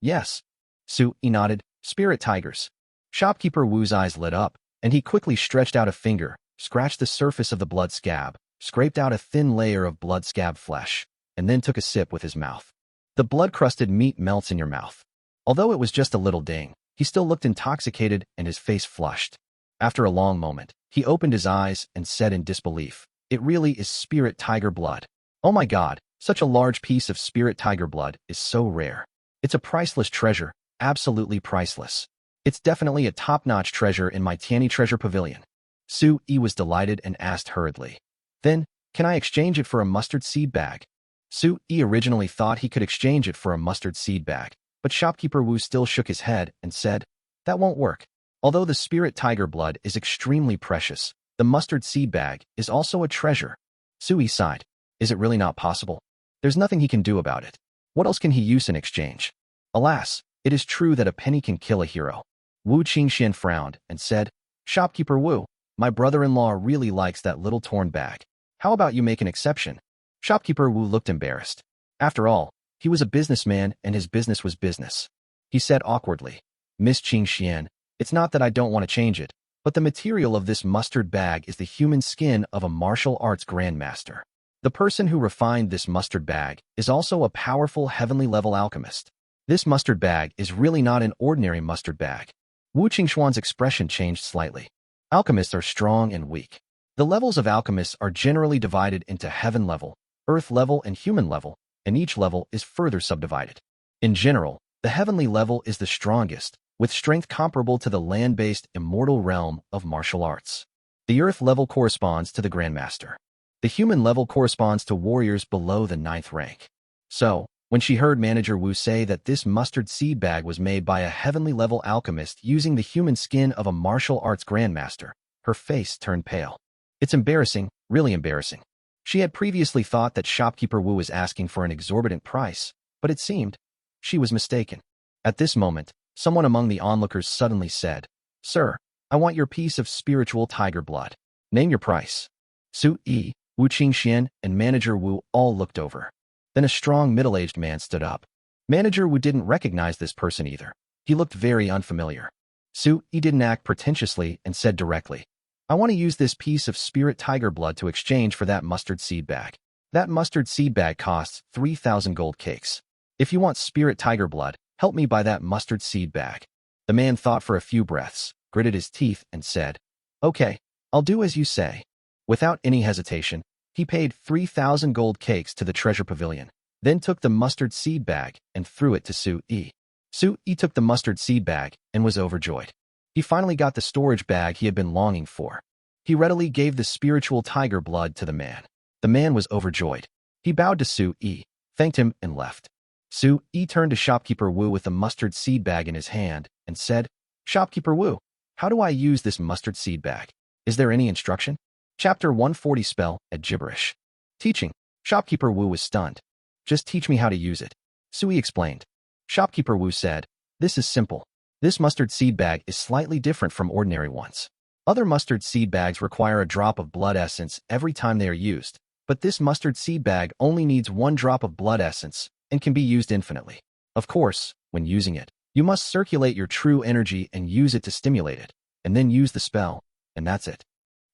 "Yes." Su Yi nodded. "Spirit tigers." Shopkeeper Wu's eyes lit up, and he quickly stretched out a finger, scratched the surface of the blood scab, scraped out a thin layer of blood scab flesh, and then took a sip with his mouth. The blood-crusted meat melts in your mouth. Although it was just a little ding, he still looked intoxicated and his face flushed. After a long moment, He opened his eyes and said in disbelief, "It really is spirit tiger blood. Oh my God, such a large piece of spirit tiger blood is so rare. It's a priceless treasure, absolutely priceless. It's definitely a top-notch treasure in my Tiani treasure pavilion." Su-yi was delighted and asked hurriedly, "Then, can I exchange it for a mustard seed bag?" Su-yi originally thought he could exchange it for a mustard seed bag, but shopkeeper Wu still shook his head and said, "That won't work. Although the spirit tiger blood is extremely precious, the mustard seed bag is also a treasure." Su-yi sighed. Is it really not possible? There's nothing he can do about it. What else can he use in exchange? Alas, it is true that a penny can kill a hero. Wu Qingxian frowned and said, "Shopkeeper Wu, my brother-in-law really likes that little torn bag. How about you make an exception?" Shopkeeper Wu looked embarrassed. After all, he was a businessman and his business was business. He said awkwardly, "Miss Qingxian, it's not that I don't want to change it, but the material of this mustard bag is the human skin of a martial arts grandmaster. The person who refined this mustard bag is also a powerful heavenly-level alchemist. This mustard bag is really not an ordinary mustard bag." Wu Qingxuan's expression changed slightly. Alchemists are strong and weak. The levels of alchemists are generally divided into heaven level, earth level, and human level, and each level is further subdivided. In general, the heavenly level is the strongest, with strength comparable to the land-based immortal realm of martial arts. The earth level corresponds to the grandmaster. The human level corresponds to warriors below the 9th rank. So, when she heard Manager Wu say that this mustard seed bag was made by a heavenly-level alchemist using the human skin of a martial arts grandmaster, her face turned pale. It's embarrassing, really embarrassing. She had previously thought that shopkeeper Wu was asking for an exorbitant price, but it seemed she was mistaken. At this moment, someone among the onlookers suddenly said, "Sir, I want your piece of spiritual tiger blood. Name your price." Su-yi, Wu Qingxian, and Manager Wu all looked over. Then a strong middle-aged man stood up. Manager Wu didn't recognize this person either. He looked very unfamiliar. Su-yi didn't act pretentiously and said directly, "I want to use this piece of spirit tiger blood to exchange for that mustard seed bag. That mustard seed bag costs 3,000 gold cakes. If you want spirit tiger blood, help me buy that mustard seed bag." The man thought for a few breaths, gritted his teeth, and said, "Okay, I'll do as you say." Without any hesitation, he paid 3,000 gold cakes to the treasure pavilion, then took the mustard seed bag and threw it to Su-yi. Su-yi took the mustard seed bag and was overjoyed. He finally got the storage bag he had been longing for. He readily gave the spiritual tiger blood to the man. The man was overjoyed. He bowed to Su-yi, thanked him, and left. Su-yi turned to shopkeeper Wu with the mustard seed bag in his hand and said, "Shopkeeper Wu, how do I use this mustard seed bag? Is there any instruction?" Chapter 140 Spell at Gibberish. Teaching. Shopkeeper Wu was stunned. "Just teach me how to use it," Su-yi explained. Shopkeeper Wu said, "This is simple. This mustard seed bag is slightly different from ordinary ones. Other mustard seed bags require a drop of blood essence every time they are used, but this mustard seed bag only needs 1 drop of blood essence and can be used infinitely. Of course, when using it, you must circulate your true energy and use it to stimulate it, and then use the spell, and that's it."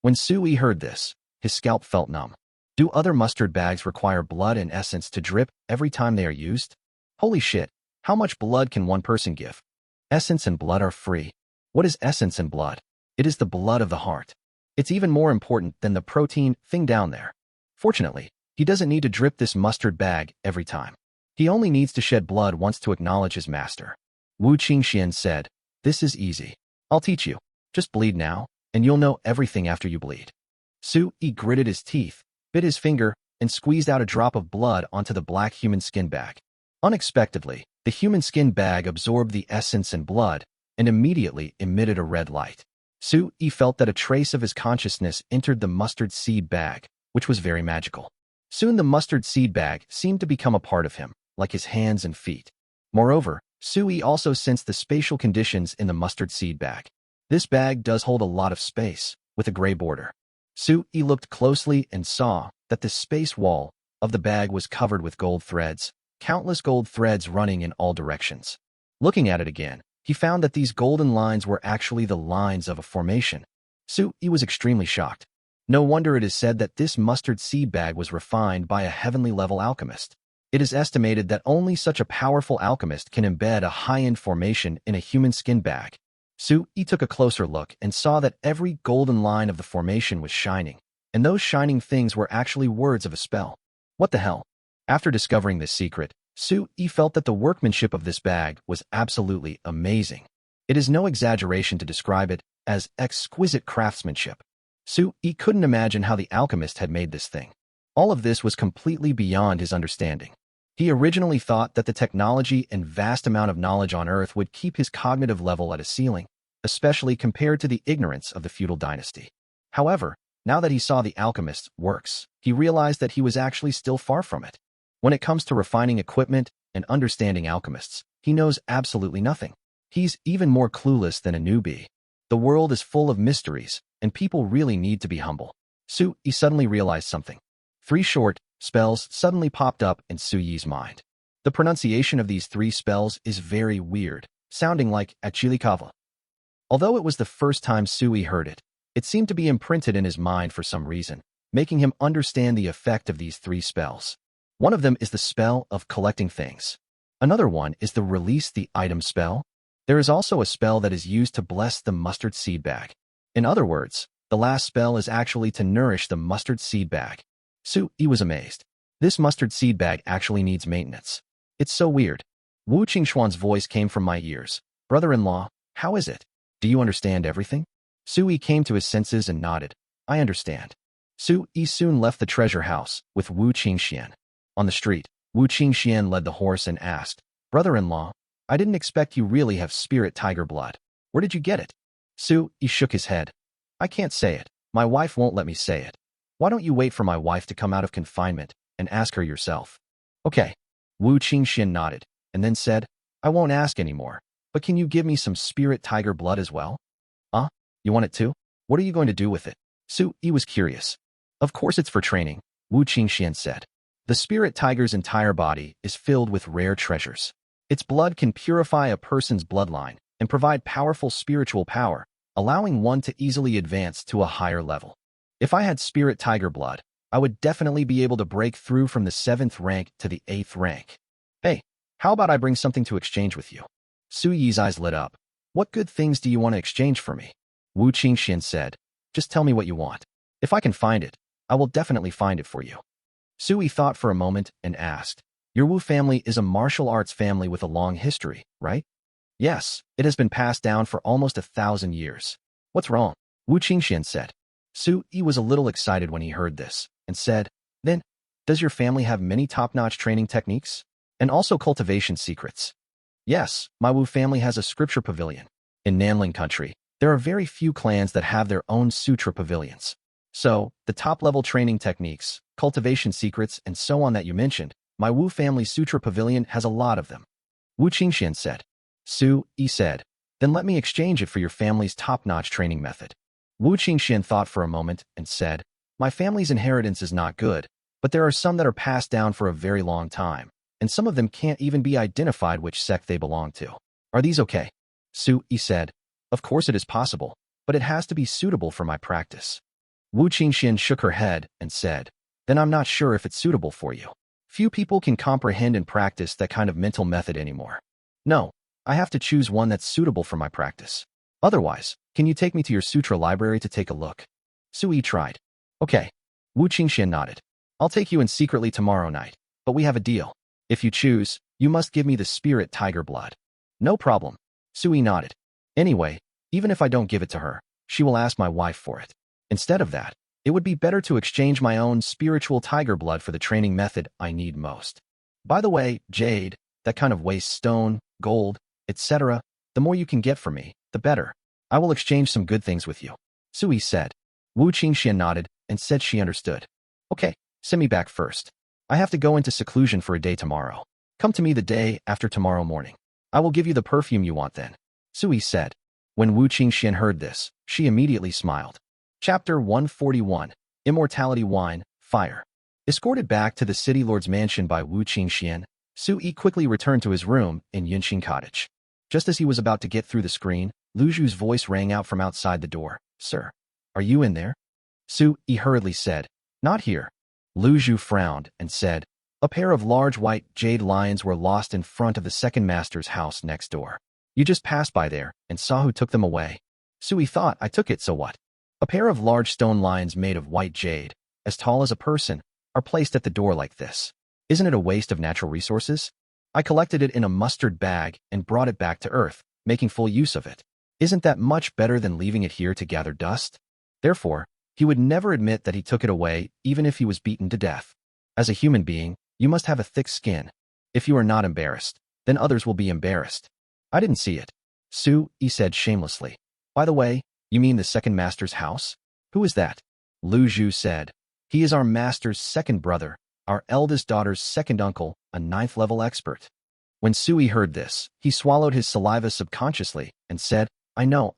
When Su-yi heard this, his scalp felt numb. Do other mustard bags require blood and essence to drip every time they are used? Holy shit, how much blood can one person give? Essence and blood are free. What is essence and blood? It is the blood of the heart. It's even more important than the protein thing down there. Fortunately, he doesn't need to drip this mustard bag every time. He only needs to shed blood once to acknowledge his master. Wu Qingxian said, "This is easy. I'll teach you. Just bleed now, and you'll know everything after you bleed." Su-yi gritted his teeth, bit his finger, and squeezed out a drop of blood onto the black human skin bag. Unexpectedly, the human skin bag absorbed the essence and blood, and immediately emitted a red light. Su-yi felt that a trace of his consciousness entered the mustard seed bag, which was very magical. Soon the mustard seed bag seemed to become a part of him, like his hands and feet. Moreover, Su-yi also sensed the spatial conditions in the mustard seed bag. This bag does hold a lot of space, with a gray border. Su-yi looked closely and saw that the space wall of the bag was covered with gold threads, countless gold threads running in all directions. Looking at it again, he found that these golden lines were actually the lines of a formation. Su-yi was extremely shocked. No wonder it is said that this mustard seed bag was refined by a heavenly-level alchemist. It is estimated that only such a powerful alchemist can embed a high-end formation in a human skin bag. Su Yi took a closer look and saw that every golden line of the formation was shining, and those shining things were actually words of a spell. What the hell? After discovering this secret, Su Yi felt that the workmanship of this bag was absolutely amazing. It is no exaggeration to describe it as exquisite craftsmanship. Su Yi couldn't imagine how the alchemist had made this thing. All of this was completely beyond his understanding. He originally thought that the technology and vast amount of knowledge on Earth would keep his cognitive level at a ceiling, especially compared to the ignorance of the feudal dynasty. However, now that he saw the alchemist's works, he realized that he was actually still far from it. When it comes to refining equipment and understanding alchemists, he knows absolutely nothing. He's even more clueless than a newbie. The world is full of mysteries, and people really need to be humble. Su Yi suddenly realized something. 3 short spells suddenly popped up in Su Yi's mind. The pronunciation of these 3 spells is very weird, sounding like Achilikava. Although it was the first time Su Yi heard it, it seemed to be imprinted in his mind for some reason, making him understand the effect of these 3 spells. One of them is the spell of collecting things. Another one is the release the item spell. There is also a spell that is used to bless the mustard seed bag. In other words, the last spell is actually to nourish the mustard seed bag. Su Yi was amazed. This mustard seed bag actually needs maintenance. It's so weird. Wu Qingxuan's voice came from my ears. Brother-in-law, how is it? Do you understand everything? Su Yi came to his senses and nodded. I understand. Su Yi soon left the treasure house with Wu Qingxian. On the street, Wu Qingxian led the horse and asked, Brother-in-law, I didn't expect you really have spirit tiger blood. Where did you get it? Su Yi shook his head. I can't say it. My wife won't let me say it. Why don't you wait for my wife to come out of confinement and ask her yourself? Okay. Wu Qingxian nodded and then said, I won't ask anymore, but can you give me some spirit tiger blood as well? You want it too? What are you going to do with it? Su Yi was curious. Of course it's for training, Wu Qingxian said. The spirit tiger's entire body is filled with rare treasures. Its blood can purify a person's bloodline and provide powerful spiritual power, allowing one to easily advance to a higher level. If I had spirit tiger blood, I would definitely be able to break through from the 7th rank to the 8th rank. Hey, how about I bring something to exchange with you? Su Yi's eyes lit up. What good things do you want to exchange for me? Wu Qingxian said, just tell me what you want. If I can find it, I will definitely find it for you. Su Yi thought for a moment and asked, Your Wu family is a martial arts family with a long history, right? Yes, it has been passed down for almost 1,000 years. What's wrong? Wu Qingxian said. Su Yi was a little excited when he heard this and said, Then, does your family have many top-notch training techniques? And also cultivation secrets? Yes, my Wu family has a scripture pavilion. In Nanling country, there are very few clans that have their own sutra pavilions. So, the top-level training techniques, cultivation secrets, and so on that you mentioned, my Wu family sutra pavilion has a lot of them. Wu Qingxian said. Su Yi said, Then let me exchange it for your family's top-notch training method. Wu Qingxian thought for a moment and said, My family's inheritance is not good, but there are some that are passed down for a very long time, and some of them can't even be identified which sect they belong to. Are these okay? Su Yi said, Of course it is possible, but it has to be suitable for my practice. Wu Qingxian shook her head and said, Then I'm not sure if it's suitable for you. Few people can comprehend and practice that kind of mental method anymore. No, I have to choose one that's suitable for my practice. Otherwise, can you take me to your sutra library to take a look? Su Yi tried. Okay. Wu Qingxian nodded. I'll take you in secretly tomorrow night, but we have a deal. If you choose, you must give me the spirit tiger blood. No problem. Su Yi nodded. Anyway, even if I don't give it to her, she will ask my wife for it. Instead of that, it would be better to exchange my own spiritual tiger blood for the training method I need most. By the way, jade, that kind of waste stone, gold, etc., the more you can get from me, the better. I will exchange some good things with you. Su Yi said. Wu Qingxian nodded and said she understood. Okay, send me back first. I have to go into seclusion for a day tomorrow. Come to me the day after tomorrow morning. I will give you the perfume you want then. Su Yi said. When Wu Qingxian heard this, she immediately smiled. Chapter 141, Immortality Wine, Fire. Escorted back to the city lord's mansion by Wu Qingxian, Su Yi quickly returned to his room in Yunxing Cottage. Just as he was about to get through the screen, Lu Zhu's voice rang out from outside the door. Sir, are you in there? Su Yi hurriedly said, Not here. Lu Zhu frowned and said, A pair of large white jade lions were lost in front of the second master's house next door. You just passed by there and saw who took them away. Sui thought, I took it, so what? A pair of large stone lions made of white jade, as tall as a person, are placed at the door like this. Isn't it a waste of natural resources? I collected it in a mustard bag and brought it back to Earth, making full use of it. Isn't that much better than leaving it here to gather dust? Therefore, he would never admit that he took it away, even if he was beaten to death. As a human being, you must have a thick skin. If you are not embarrassed, then others will be embarrassed. I didn't see it. Sui said shamelessly. By the way, you mean the second master's house? Who is that? Lu Zhu said. He is our master's second brother, our eldest daughter's second uncle, a 9th-level expert. When Sui heard this, he swallowed his saliva subconsciously and said, I know.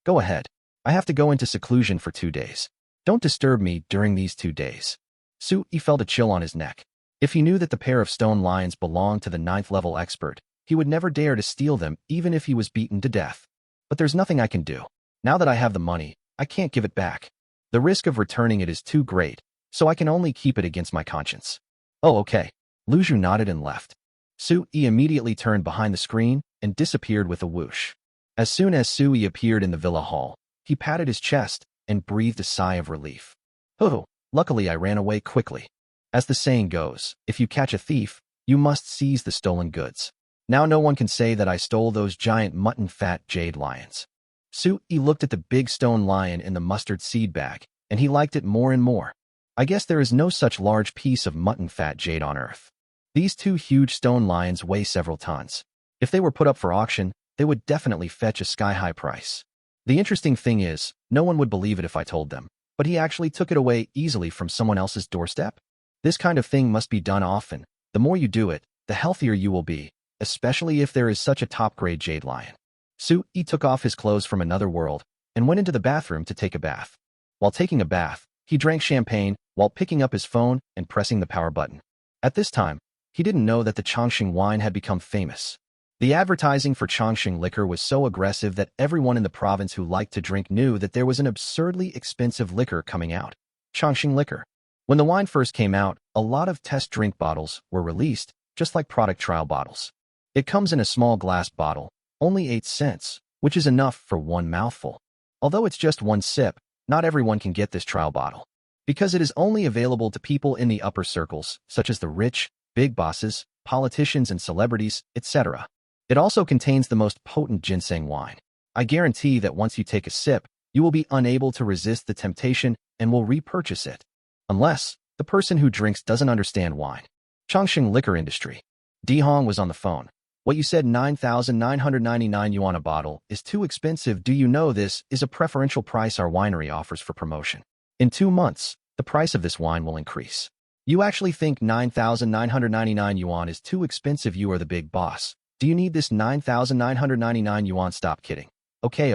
Go ahead. I have to go into seclusion for 2 days. Don't disturb me during these 2 days. Sui felt a chill on his neck. If he knew that the pair of stone lions belonged to the 9th-level expert, he would never dare to steal them even if he was beaten to death. But there's nothing I can do. Now that I have the money, I can't give it back. The risk of returning it is too great, so I can only keep it against my conscience. Oh, okay. Lu Zhu nodded and left. Sui immediately turned behind the screen and disappeared with a whoosh. As soon as Sui appeared in the villa hall, he patted his chest and breathed a sigh of relief. Oh, luckily I ran away quickly. As the saying goes, if you catch a thief, you must seize the stolen goods. Now no one can say that I stole those giant mutton-fat jade lions. Sui looked at the big stone lion in the mustard seed bag, and he liked it more and more. I guess there is no such large piece of mutton-fat jade on Earth. These 2 huge stone lions weigh several tons. If they were put up for auction, they would definitely fetch a sky-high price. The interesting thing is, no one would believe it if I told them, but he actually took it away easily from someone else's doorstep. This kind of thing must be done often. The more you do it, the healthier you will be, especially if there is such a top-grade jade lion. Sui took off his clothes from another world and went into the bathroom to take a bath. While taking a bath, he drank champagne while picking up his phone and pressing the power button. At this time, he didn't know that the Chongqing wine had become famous. The advertising for Chongqing liquor was so aggressive that everyone in the province who liked to drink knew that there was an absurdly expensive liquor coming out. Chongqing liquor. When the wine first came out, a lot of test drink bottles were released, just like product trial bottles. It comes in a small glass bottle, only 8 cents, which is enough for 1 mouthful. Although it's just 1 sip, not everyone can get this trial bottle, because it is only available to people in the upper circles, such as the rich, big bosses, politicians and celebrities, etc. It also contains the most potent ginseng wine. I guarantee that once you take a sip, you will be unable to resist the temptation and will repurchase it. Unless the person who drinks doesn't understand wine. Chongqing liquor industry. Di Hong was on the phone. What you said 9,999 yuan a bottle is too expensive. Do you know this is a preferential price our winery offers for promotion? In 2 months, the price of this wine will increase. You actually think 9,999 yuan is too expensive? You are the big boss. Do you need this 9,999 yuan? Stop kidding. Okay,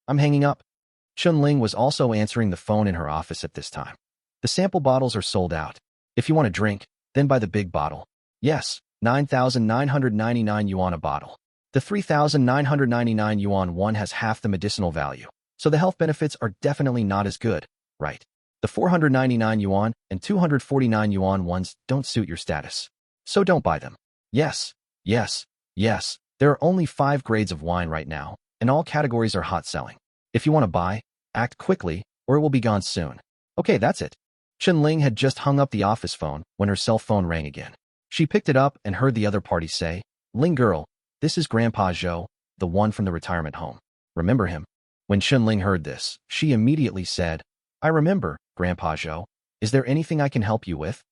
I'm hanging up. Chunling was also answering the phone in her office at this time. The sample bottles are sold out. If you want a drink, then buy the big bottle. Yes, 9,999 yuan a bottle. The 3,999 yuan one has half the medicinal value, so the health benefits are definitely not as good, right? The 499 yuan and 249 yuan ones don't suit your status, so don't buy them. Yes. There are only 5 grades of wine right now, and all categories are hot selling. If you want to buy, act quickly, or it will be gone soon. Okay, that's it. Chunling had just hung up the office phone when her cell phone rang again. She picked it up and heard the other party say, Ling girl, this is Grandpa Zhou, the one from the retirement home. Remember him? When Chunling heard this, she immediately said, I remember, Grandpa Zhou. Is there anything I can help you with?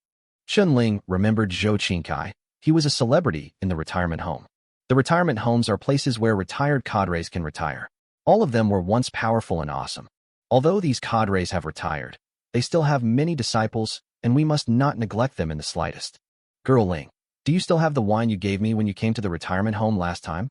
Chunling remembered Zhou Qingkai. He was a celebrity in the retirement home. The retirement homes are places where retired cadres can retire. All of them were once powerful and awesome. Although these cadres have retired, they still have many disciples, and we must not neglect them in the slightest. Girl Ling, do you still have the wine you gave me when you came to the retirement home last time?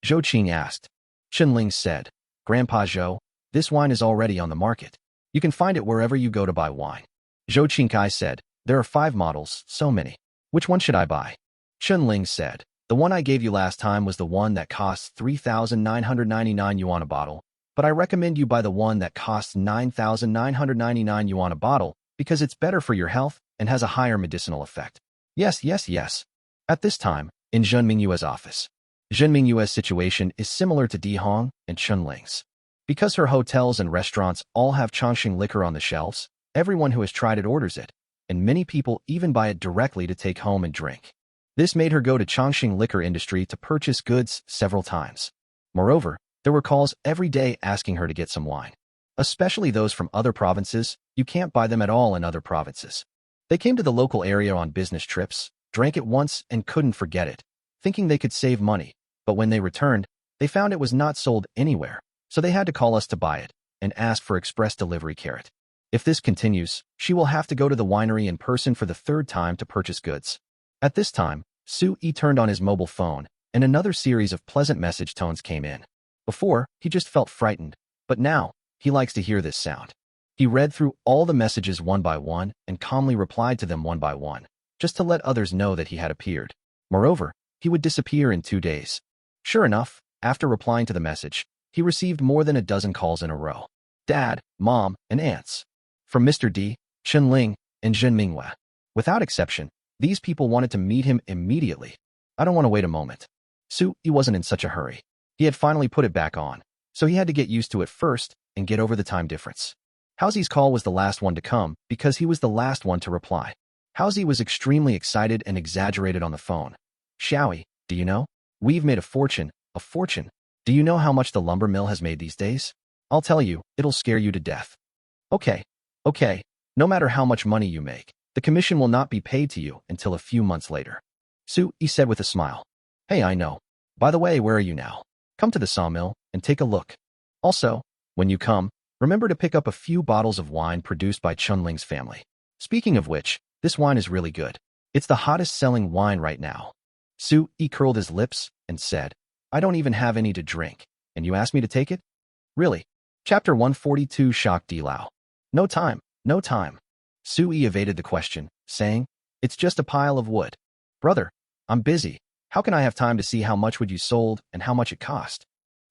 Zhou Qing asked. Chunling said, Grandpa Zhou, this wine is already on the market. You can find it wherever you go to buy wine. Zhou Qingkai said, there are 5 models, so many. Which one should I buy? Chunling said, the one I gave you last time was the one that costs 3,999 yuan a bottle, but I recommend you buy the one that costs 9,999 yuan a bottle because it's better for your health and has a higher medicinal effect. Yes. At this time, in Zheng Mingyue's office, Jinming's situation is similar to Dihong and Chunling's. Because her hotels and restaurants all have Chongqing liquor on the shelves, everyone who has tried it orders it, and many people even buy it directly to take home and drink. This made her go to Chongqing liquor industry to purchase goods several times. Moreover, there were calls every day asking her to get some wine. Especially those from other provinces, you can't buy them at all in other provinces. They came to the local area on business trips, drank it once and couldn't forget it, thinking they could save money, but when they returned, they found it was not sold anywhere, so they had to call us to buy it and ask for express delivery carrot. If this continues, she will have to go to the winery in person for the third time to purchase goods. At this time, Su-yi turned on his mobile phone, and another series of pleasant message tones came in. Before, he just felt frightened, but now, he likes to hear this sound. He read through all the messages one by one and calmly replied to them one by one, just to let others know that he had appeared. Moreover, he would disappear in 2 days. Sure enough, after replying to the message, he received more than a dozen calls in a row. Dad, Mom, and aunts. From Mr. D, Chen-ling, and Jin Minghua. Without exception, these people wanted to meet him immediately. I don't want to wait a moment. Su-yi wasn't in such a hurry. He had finally put it back on, so he had to get used to it first and get over the time difference. Haozi's call was the last one to come because he was the last one to reply. Haozi was extremely excited and exaggerated on the phone. Xiaoyi, do you know? We've made a fortune, a fortune. Do you know how much the lumber mill has made these days? I'll tell you, it'll scare you to death. Okay, no matter how much money you make, the commission will not be paid to you until a few months later. Su-yi said with a smile. Hey, I know. By the way, where are you now? Come to the sawmill and take a look. Also, when you come, remember to pick up a few bottles of wine produced by Chunling's family. Speaking of which, this wine is really good. It's the hottest selling wine right now. Su-yi curled his lips and said, I don't even have any to drink, and you asked me to take it? Really? Chapter 142 shocked Di-Lao. No time. Su-yi evaded the question, saying, It's just a pile of wood. Brother, I'm busy. How can I have time to see how much wood you sold and how much it cost?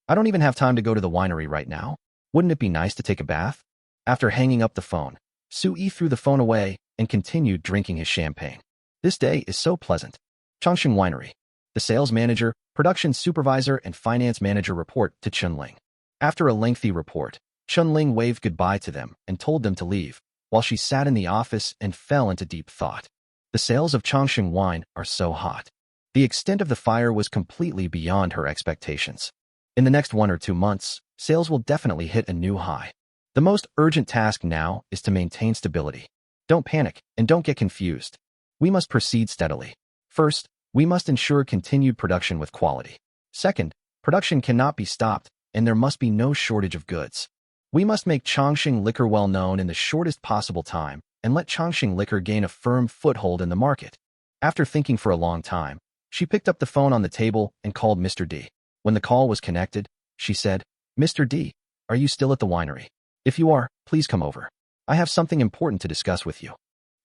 I don't even have time to go to the winery right now. Wouldn't it be nice to take a bath? After hanging up the phone, Su-yi threw the phone away and continued drinking his champagne. This day is so pleasant. Chongqing Winery. The sales manager, production supervisor, and finance manager report to Chunling. After a lengthy report, Chunling waved goodbye to them and told them to leave, while she sat in the office and fell into deep thought. The sales of Chongqing wine are so hot. The extent of the fire was completely beyond her expectations. In the next 1 or 2 months, sales will definitely hit a new high. The most urgent task now is to maintain stability. Don't panic and don't get confused. We must proceed steadily. First, we must ensure continued production with quality. Second, production cannot be stopped, and there must be no shortage of goods. We must make Chongqing liquor well known in the shortest possible time and let Chongqing liquor gain a firm foothold in the market. After thinking for a long time, she picked up the phone on the table and called Mr. D. When the call was connected, she said, Mr. D, are you still at the winery? If you are, please come over. I have something important to discuss with you.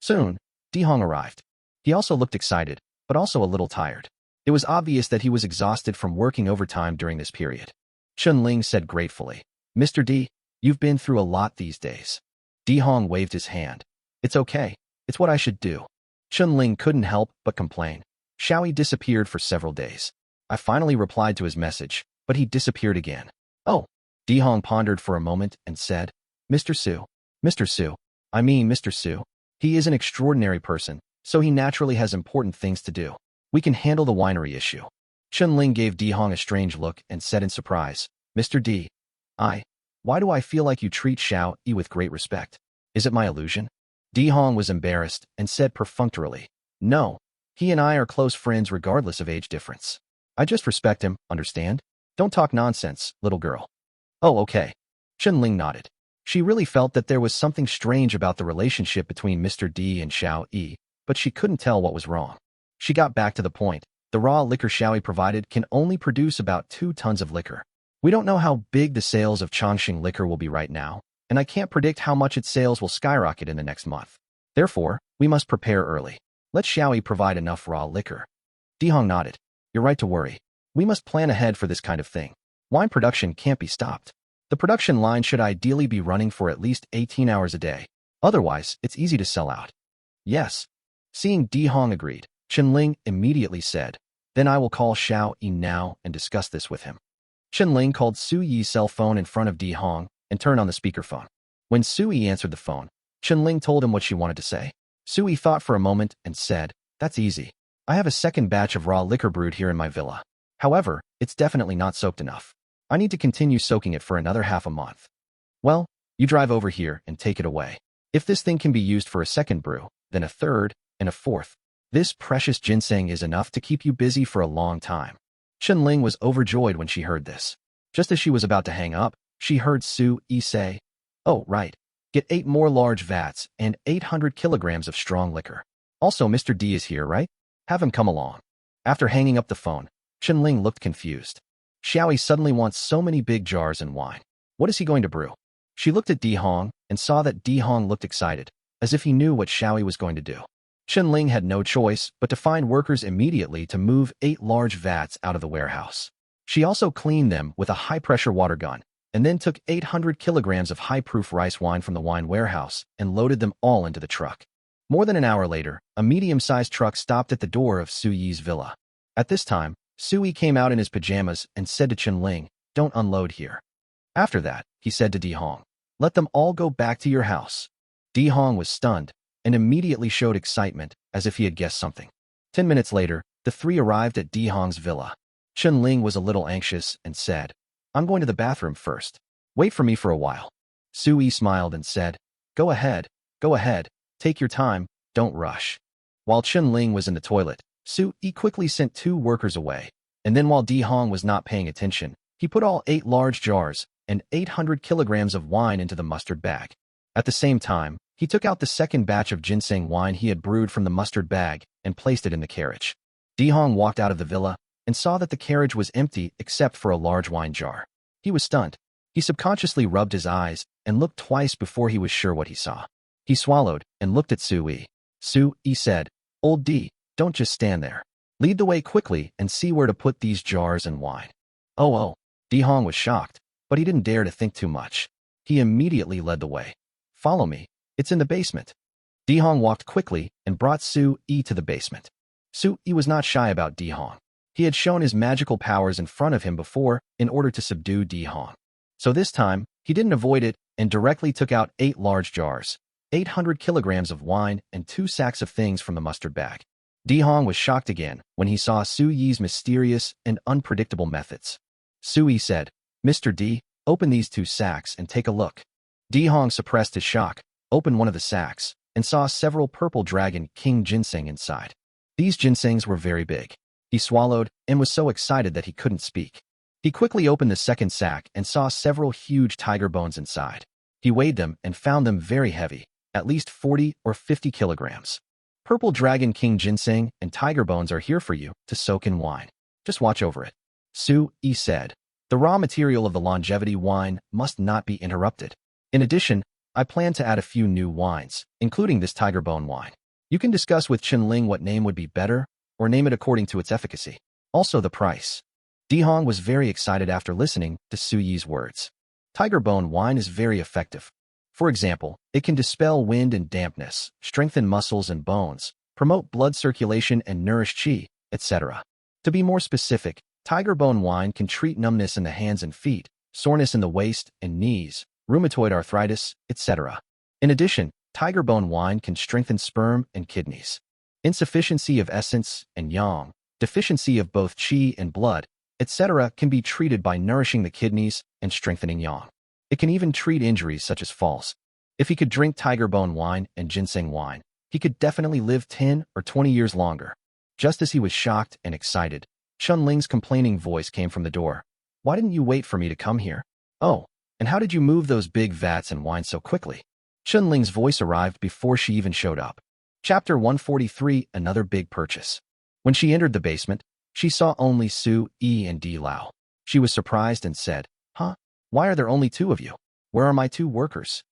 Soon, Dihong arrived. He also looked excited, but also a little tired. It was obvious that he was exhausted from working overtime during this period. Chunling said gratefully, Mr. D, you've been through a lot these days. Dihong waved his hand. It's okay. It's what I should do. Chunling couldn't help but complain. Xiaoyi disappeared for several days. I finally replied to his message, but he disappeared again. Oh. Dihong pondered for a moment and said, Mr. Su. Mr. Su. He is an extraordinary person, so he naturally has important things to do. We can handle the winery issue. Chunling gave Dihong a strange look and said in surprise, Mr. D. Why do I feel like you treat Xiao-yi with great respect? Is it my illusion? Dihong was embarrassed and said perfunctorily, No, he and I are close friends regardless of age difference. I just respect him, understand? Don't talk nonsense, little girl. Oh, okay. Chunling nodded. She really felt that there was something strange about the relationship between Mr. D and Xiao-yi, but she couldn't tell what was wrong. She got back to the point. The raw liquor Xiaoyi provided can only produce about 2 tons of liquor. We don't know how big the sales of Chongqing liquor will be right now, and I can't predict how much its sales will skyrocket in the next month. Therefore, we must prepare early. Let Xiaoyi provide enough raw liquor. Dihong nodded. You're right to worry. We must plan ahead for this kind of thing. Wine production can't be stopped. The production line should ideally be running for at least 18 hours a day. Otherwise, it's easy to sell out. Yes. Seeing Dihong agreed, Chunling immediately said, Then I will call Xiao Yi now and discuss this with him. Chen Ling called Su Yi's cell phone in front of Di Hong and turned on the speakerphone. When Su Yi answered the phone, Chen Ling told him what she wanted to say. Su Yi thought for a moment and said, "That's easy. I have a second batch of raw liquor brewed here in my villa. However, it's definitely not soaked enough. I need to continue soaking it for another half a month. Well, you drive over here and take it away. If this thing can be used for a second brew, then a third, and a fourth. This precious ginseng is enough to keep you busy for a long time." Chen Ling was overjoyed when she heard this. Just as she was about to hang up, she heard Su Yi say, "Oh, right. Get 8 more large vats and 800 kilograms of strong liquor. Also, Mr. D is here, right? Have him come along." After hanging up the phone, Chen Ling looked confused. Xiaoyi suddenly wants so many big jars and wine. What is he going to brew? She looked at Di Hong and saw that Di Hong looked excited, as if he knew what Xiaoyi was going to do. Chen Ling had no choice but to find workers immediately to move 8 large vats out of the warehouse. She also cleaned them with a high-pressure water gun, and then took 800 kilograms of high-proof rice wine from the wine warehouse and loaded them all into the truck. More than an hour later, a medium-sized truck stopped at the door of Su Yi's villa. At this time, Su Yi came out in his pajamas and said to Chen Ling, "Don't unload here." After that, he said to Di Hong, "Let them all go back to your house." Di Hong was stunned and immediately showed excitement as if he had guessed something. 10 minutes later, the three arrived at Di Hong's villa. Chen Ling was a little anxious and said, "I'm going to the bathroom first. Wait for me for a while." Su Yi smiled and said, go ahead, take your time, don't rush." While Chen Ling was in the toilet, Su Yi quickly sent 2 workers away, and then while Di Hong was not paying attention, he put all 8 large jars and 800 kilograms of wine into the mustard bag. At the same time, he took out the second batch of ginseng wine he had brewed from the mustard bag and placed it in the carriage. Di Hong walked out of the villa and saw that the carriage was empty except for a large wine jar. He was stunned. He subconsciously rubbed his eyes and looked twice before he was sure what he saw. He swallowed and looked at Su Yi. Su Yi said, "Old D, don't just stand there. Lead the way quickly and see where to put these jars and wine." Oh. Di Hong was shocked, but he didn't dare to think too much. He immediately led the way. "Follow me. It's in the basement." Di Hong walked quickly and brought Su Yi to the basement. Su Yi was not shy about Di Hong. He had shown his magical powers in front of him before in order to subdue Di Hong. So this time, he didn't avoid it and directly took out 8 large jars, 800 kilograms of wine, and 2 sacks of things from the mustard bag. Di Hong was shocked again when he saw Su Yi's mysterious and unpredictable methods. Su Yi said, "Mr. D, open these 2 sacks and take a look." Di Hong suppressed his shock, opened one of the sacks, and saw several purple dragon king ginseng inside. These ginsengs were very big. He swallowed and was so excited that he couldn't speak. He quickly opened the second sack and saw several huge tiger bones inside. He weighed them and found them very heavy, at least 40 or 50 kilograms. Purple Dragon King ginseng and tiger bones are here for you to soak in wine. Just watch over it. Su Yi said, "The raw material of the longevity wine must not be interrupted. In addition, I plan to add a few new wines, including this tiger bone wine. You can discuss with Chen Ling what name would be better, or name it according to its efficacy. Also the price." Di Hong was very excited after listening to Su Yi's words. Tiger bone wine is very effective. For example, it can dispel wind and dampness, strengthen muscles and bones, promote blood circulation and nourish qi, etc. To be more specific, tiger bone wine can treat numbness in the hands and feet, soreness in the waist and knees, rheumatoid arthritis, etc. In addition, tiger bone wine can strengthen sperm and kidneys. Insufficiency of essence and yang, deficiency of both qi and blood, etc. can be treated by nourishing the kidneys and strengthening yang. It can even treat injuries such as falls. If he could drink tiger bone wine and ginseng wine, he could definitely live 10 or 20 years longer. Just as he was shocked and excited, Chen Ling's complaining voice came from the door. "Why didn't you wait for me to come here? Oh, and how did you move those big vats and wine so quickly?" Chen Ling's voice arrived before she even showed up. Chapter 143, Another Big Purchase. When she entered the basement, she saw only Su Yi and Di Lao. She was surprised and said, "Huh? Why are there only 2 of you? Where are my 2 workers?"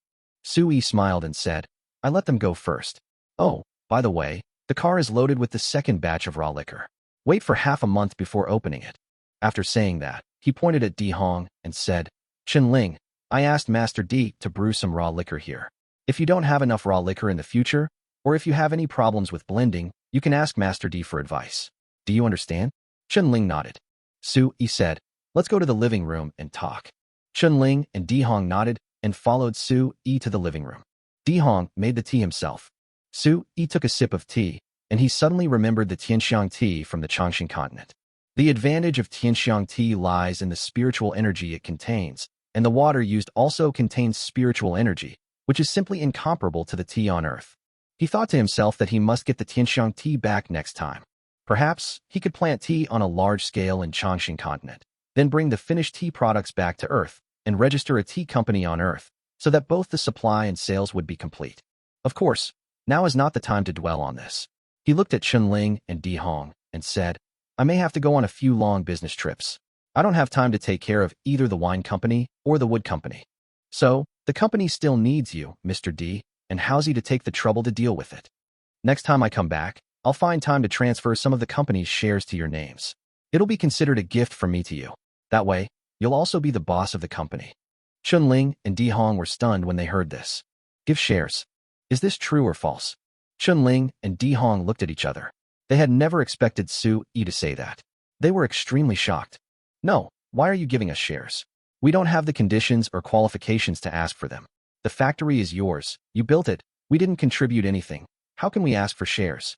Su Yi smiled and said, "I let them go first. Oh, by the way, the car is loaded with the second batch of raw liquor. Wait for half a month before opening it." After saying that, he pointed at Di Hong and said, "Chen Ling, I asked Master D to brew some raw liquor here. If you don't have enough raw liquor in the future, or if you have any problems with blending, you can ask Master D for advice. Do you understand?" Chun-Ling nodded. Su-Yi said, let's go to the living room and talk. Chun-Ling and Di-Hong nodded and followed Su-Yi to the living room. Di-Hong made the tea himself. Su-Yi took a sip of tea, and he suddenly remembered the Tianxiang tea from the Chongqing continent. The advantage of Tianxiang tea lies in the spiritual energy it contains, and the water used also contains spiritual energy, which is simply incomparable to the tea on Earth. He thought to himself that he must get the Tianxiang tea back next time. Perhaps he could plant tea on a large scale in Chongqing continent, then bring the finished tea products back to Earth and register a tea company on Earth so that both the supply and sales would be complete. Of course, now is not the time to dwell on this. He looked at Chun-Ling and Di-Hong and said, I may have to go on a few long business trips. I don't have time to take care of either the wine company or the wood company. So, the company still needs you, Mr. D, and how's he to take the trouble to deal with it? Next time I come back, I'll find time to transfer some of the company's shares to your names. It'll be considered a gift from me to you. That way, you'll also be the boss of the company. Chun-Ling and Di-Hong were stunned when they heard this. Give shares. Is this true or false? Chun-Ling and Di-Hong looked at each other. They had never expected Su-Yi to say that. They were extremely shocked. No, why are you giving us shares? We don't have the conditions or qualifications to ask for them. The factory is yours. You built it. We didn't contribute anything. How can we ask for shares?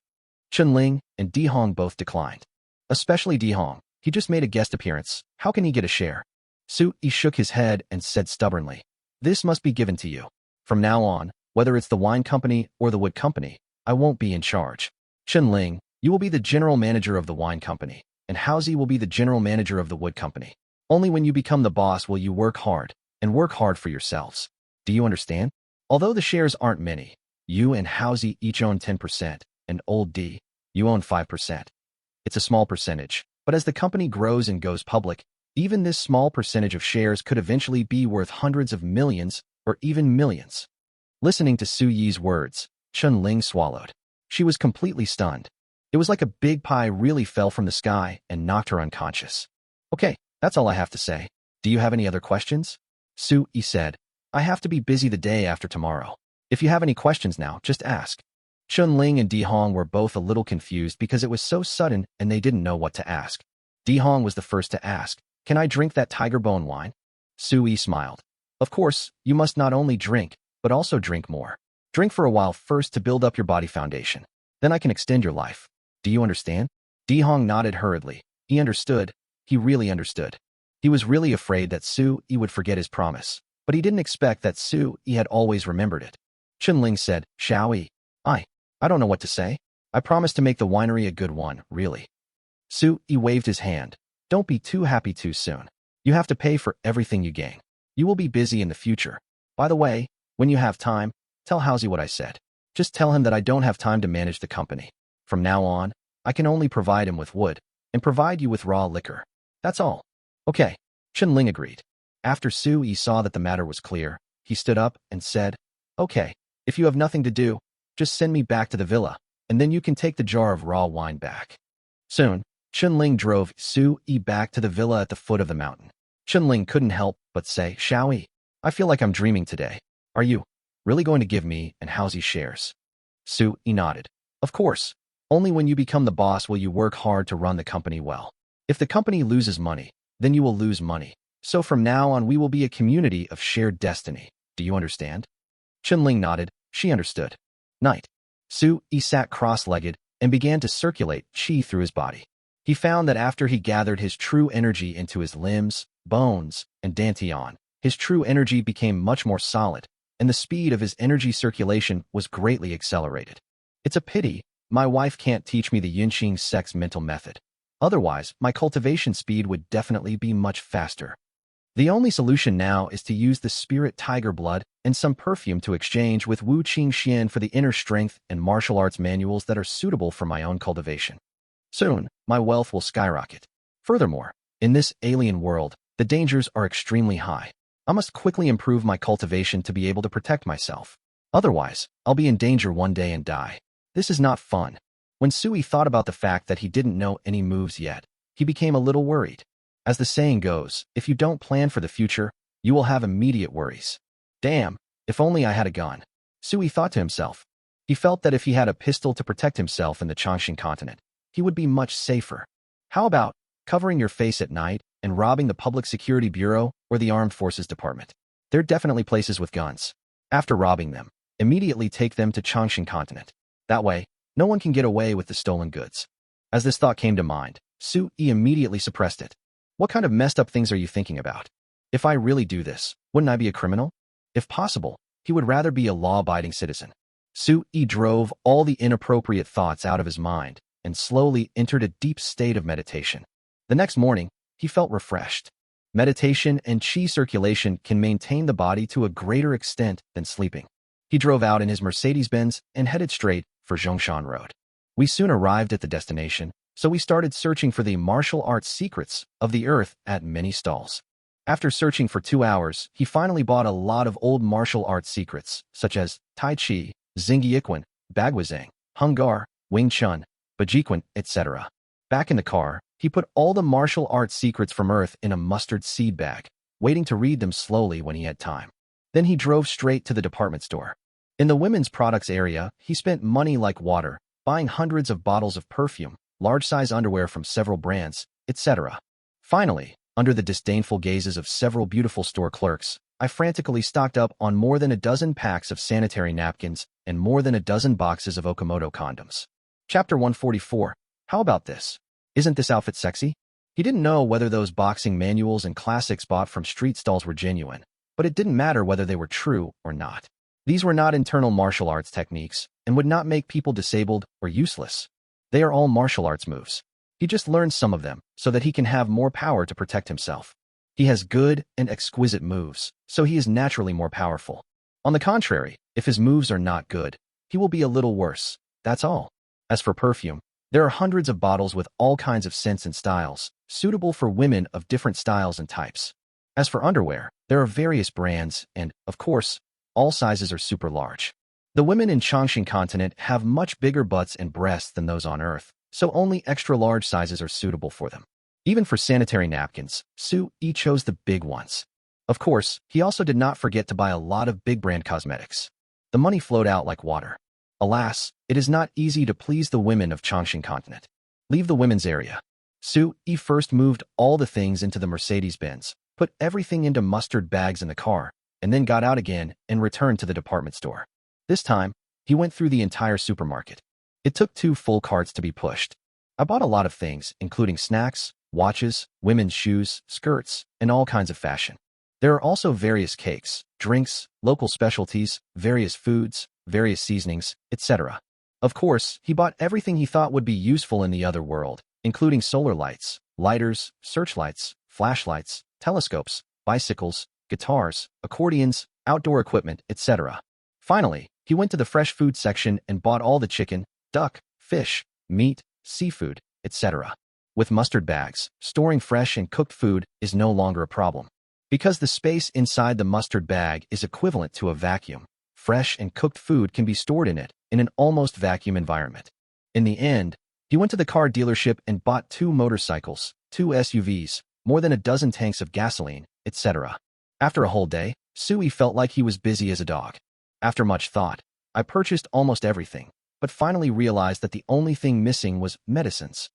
Chun-Ling and Di-Hong both declined. Especially Di-Hong. He just made a guest appearance. How can he get a share? Su-Yi shook his head and said stubbornly, this must be given to you. From now on, whether it's the wine company or the wood company, I won't be in charge. Chun-Ling, you will be the general manager of the wine company, and Haozi will be the general manager of the wood company. Only when you become the boss will you work hard, and work hard for yourselves. Do you understand? Although the shares aren't many, you and Haozi each own 10%, and old D, you own 5%. It's a small percentage, but as the company grows and goes public, even this small percentage of shares could eventually be worth hundreds of millions or even millions. Listening to Su-Yi's words, Chun-Ling swallowed. She was completely stunned. It was like a big pie really fell from the sky and knocked her unconscious. Okay, that's all I have to say. Do you have any other questions? Su-Yi said, I have to be busy the day after tomorrow. If you have any questions now, just ask. Chun-Ling and Di-Hong were both a little confused because it was so sudden and they didn't know what to ask. Di-Hong was the first to ask, can I drink that tiger bone wine? Su-Yi smiled. Of course, you must not only drink, but also drink more. Drink for a while first to build up your body foundation. Then I can extend your life. Do you understand? Di-Hong nodded hurriedly. He understood. He really understood. He was really afraid that Su-Yi would forget his promise, but he didn't expect that Su-Yi had always remembered it. Chun-Ling said, Shao-Yi, I don't know what to say. I promised to make the winery a good one, really. Su-Yi waved his hand. Don't be too happy too soon. You have to pay for everything you gain. You will be busy in the future. By the way, when you have time, tell Haozi what I said. Just tell him that I don't have time to manage the company. From now on, I can only provide him with wood and provide you with raw liquor. That's all. Okay, Chun-Ling agreed. After Su-Yi saw that the matter was clear, he stood up and said, okay, if you have nothing to do, just send me back to the villa, and then you can take the jar of raw wine back. Soon, Chun-Ling drove Su-Yi back to the villa at the foot of the mountain. Chun-Ling couldn't help but say, Shao-Yi, I feel like I'm dreaming today. Are you really going to give me and Haozi shares? Su-Yi nodded. Of course. Only when you become the boss will you work hard to run the company well. If the company loses money, then you will lose money. So from now on we will be a community of shared destiny. Do you understand? Chun-Ling nodded. She understood. Night. Su-Yi sat cross-legged and began to circulate qi through his body. He found that after he gathered his true energy into his limbs, bones, and dantian, his true energy became much more solid, and the speed of his energy circulation was greatly accelerated. It's a pity my wife can't teach me the Yunqing sex mental method. Otherwise, my cultivation speed would definitely be much faster. The only solution now is to use the spirit tiger blood and some perfume to exchange with Wu Qing Xian for the inner strength and martial arts manuals that are suitable for my own cultivation. Soon, my wealth will skyrocket. Furthermore, in this alien world, the dangers are extremely high. I must quickly improve my cultivation to be able to protect myself. Otherwise, I'll be in danger one day and die. This is not fun. When Su-Yi thought about the fact that he didn't know any moves yet, he became a little worried. As the saying goes, if you don't plan for the future, you will have immediate worries. Damn, if only I had a gun. Su-Yi thought to himself. He felt that if he had a pistol to protect himself in the Chongqing continent, he would be much safer. How about covering your face at night and robbing the Public Security Bureau or the Armed Forces Department? They're definitely places with guns. After robbing them, immediately take them to Changshan continent. That way, no one can get away with the stolen goods. As this thought came to mind, Su-yi immediately suppressed it. What kind of messed up things are you thinking about? If I really do this, wouldn't I be a criminal? If possible, he would rather be a law-abiding citizen. Su-yi drove all the inappropriate thoughts out of his mind and slowly entered a deep state of meditation. The next morning, he felt refreshed. Meditation and qi circulation can maintain the body to a greater extent than sleeping. He drove out in his Mercedes-Benz and headed straight for Zhongshan Road. We soon arrived at the destination, so we started searching for the martial arts secrets of the earth at many stalls. After searching for 2 hours, he finally bought a lot of old martial arts secrets, such as Tai Chi, Xingyiquan, Baguazhang, Hungar, Wing Chun, Bajiquan, etc. Back in the car, he put all the martial arts secrets from Earth in a mustard seed bag, waiting to read them slowly when he had time. Then he drove straight to the department store. In the women's products area, he spent money like water, buying hundreds of bottles of perfume, large-size underwear from several brands, etc. Finally, under the disdainful gazes of several beautiful store clerks, I frantically stocked up on more than a dozen packs of sanitary napkins and more than a dozen boxes of Okamoto condoms. Chapter 144. How about this? Isn't this outfit sexy? He didn't know whether those boxing manuals and classics bought from street stalls were genuine, but it didn't matter whether they were true or not. These were not internal martial arts techniques and would not make people disabled or useless. They are all martial arts moves. He just learned some of them so that he can have more power to protect himself. He has good and exquisite moves, so he is naturally more powerful. On the contrary, if his moves are not good, he will be a little worse, that's all. As for perfume, there are hundreds of bottles with all kinds of scents and styles, suitable for women of different styles and types. As for underwear, there are various brands and, of course, all sizes are super large. The women in Changshan continent have much bigger butts and breasts than those on Earth, so only extra-large sizes are suitable for them. Even for sanitary napkins, Su-yi chose the big ones. Of course, he also did not forget to buy a lot of big-brand cosmetics. The money flowed out like water. Alas, it is not easy to please the women of Changshan continent. Leave the women's area. Su-yi first moved all the things into the Mercedes-Benz, put everything into mustard bags in the car, and then got out again and returned to the department store. This time, he went through the entire supermarket. It took 2 full carts to be pushed. I bought a lot of things, including snacks, watches, women's shoes, skirts, and all kinds of fashion. There are also various cakes, drinks, local specialties, various foods, various seasonings, etc. Of course, he bought everything he thought would be useful in the other world, including solar lights, lighters, searchlights, flashlights, telescopes, bicycles, guitars, accordions, outdoor equipment, etc. Finally, he went to the fresh food section and bought all the chicken, duck, fish, meat, seafood, etc. With mustard bags, storing fresh and cooked food is no longer a problem. Because the space inside the mustard bag is equivalent to a vacuum, fresh and cooked food can be stored in it in an almost vacuum environment. In the end, he went to the car dealership and bought 2 motorcycles, 2 SUVs, more than a dozen tanks of gasoline, etc. After a whole day, Su-yi felt like he was busy as a dog. After much thought, I purchased almost everything, but finally realized that the only thing missing was medicines.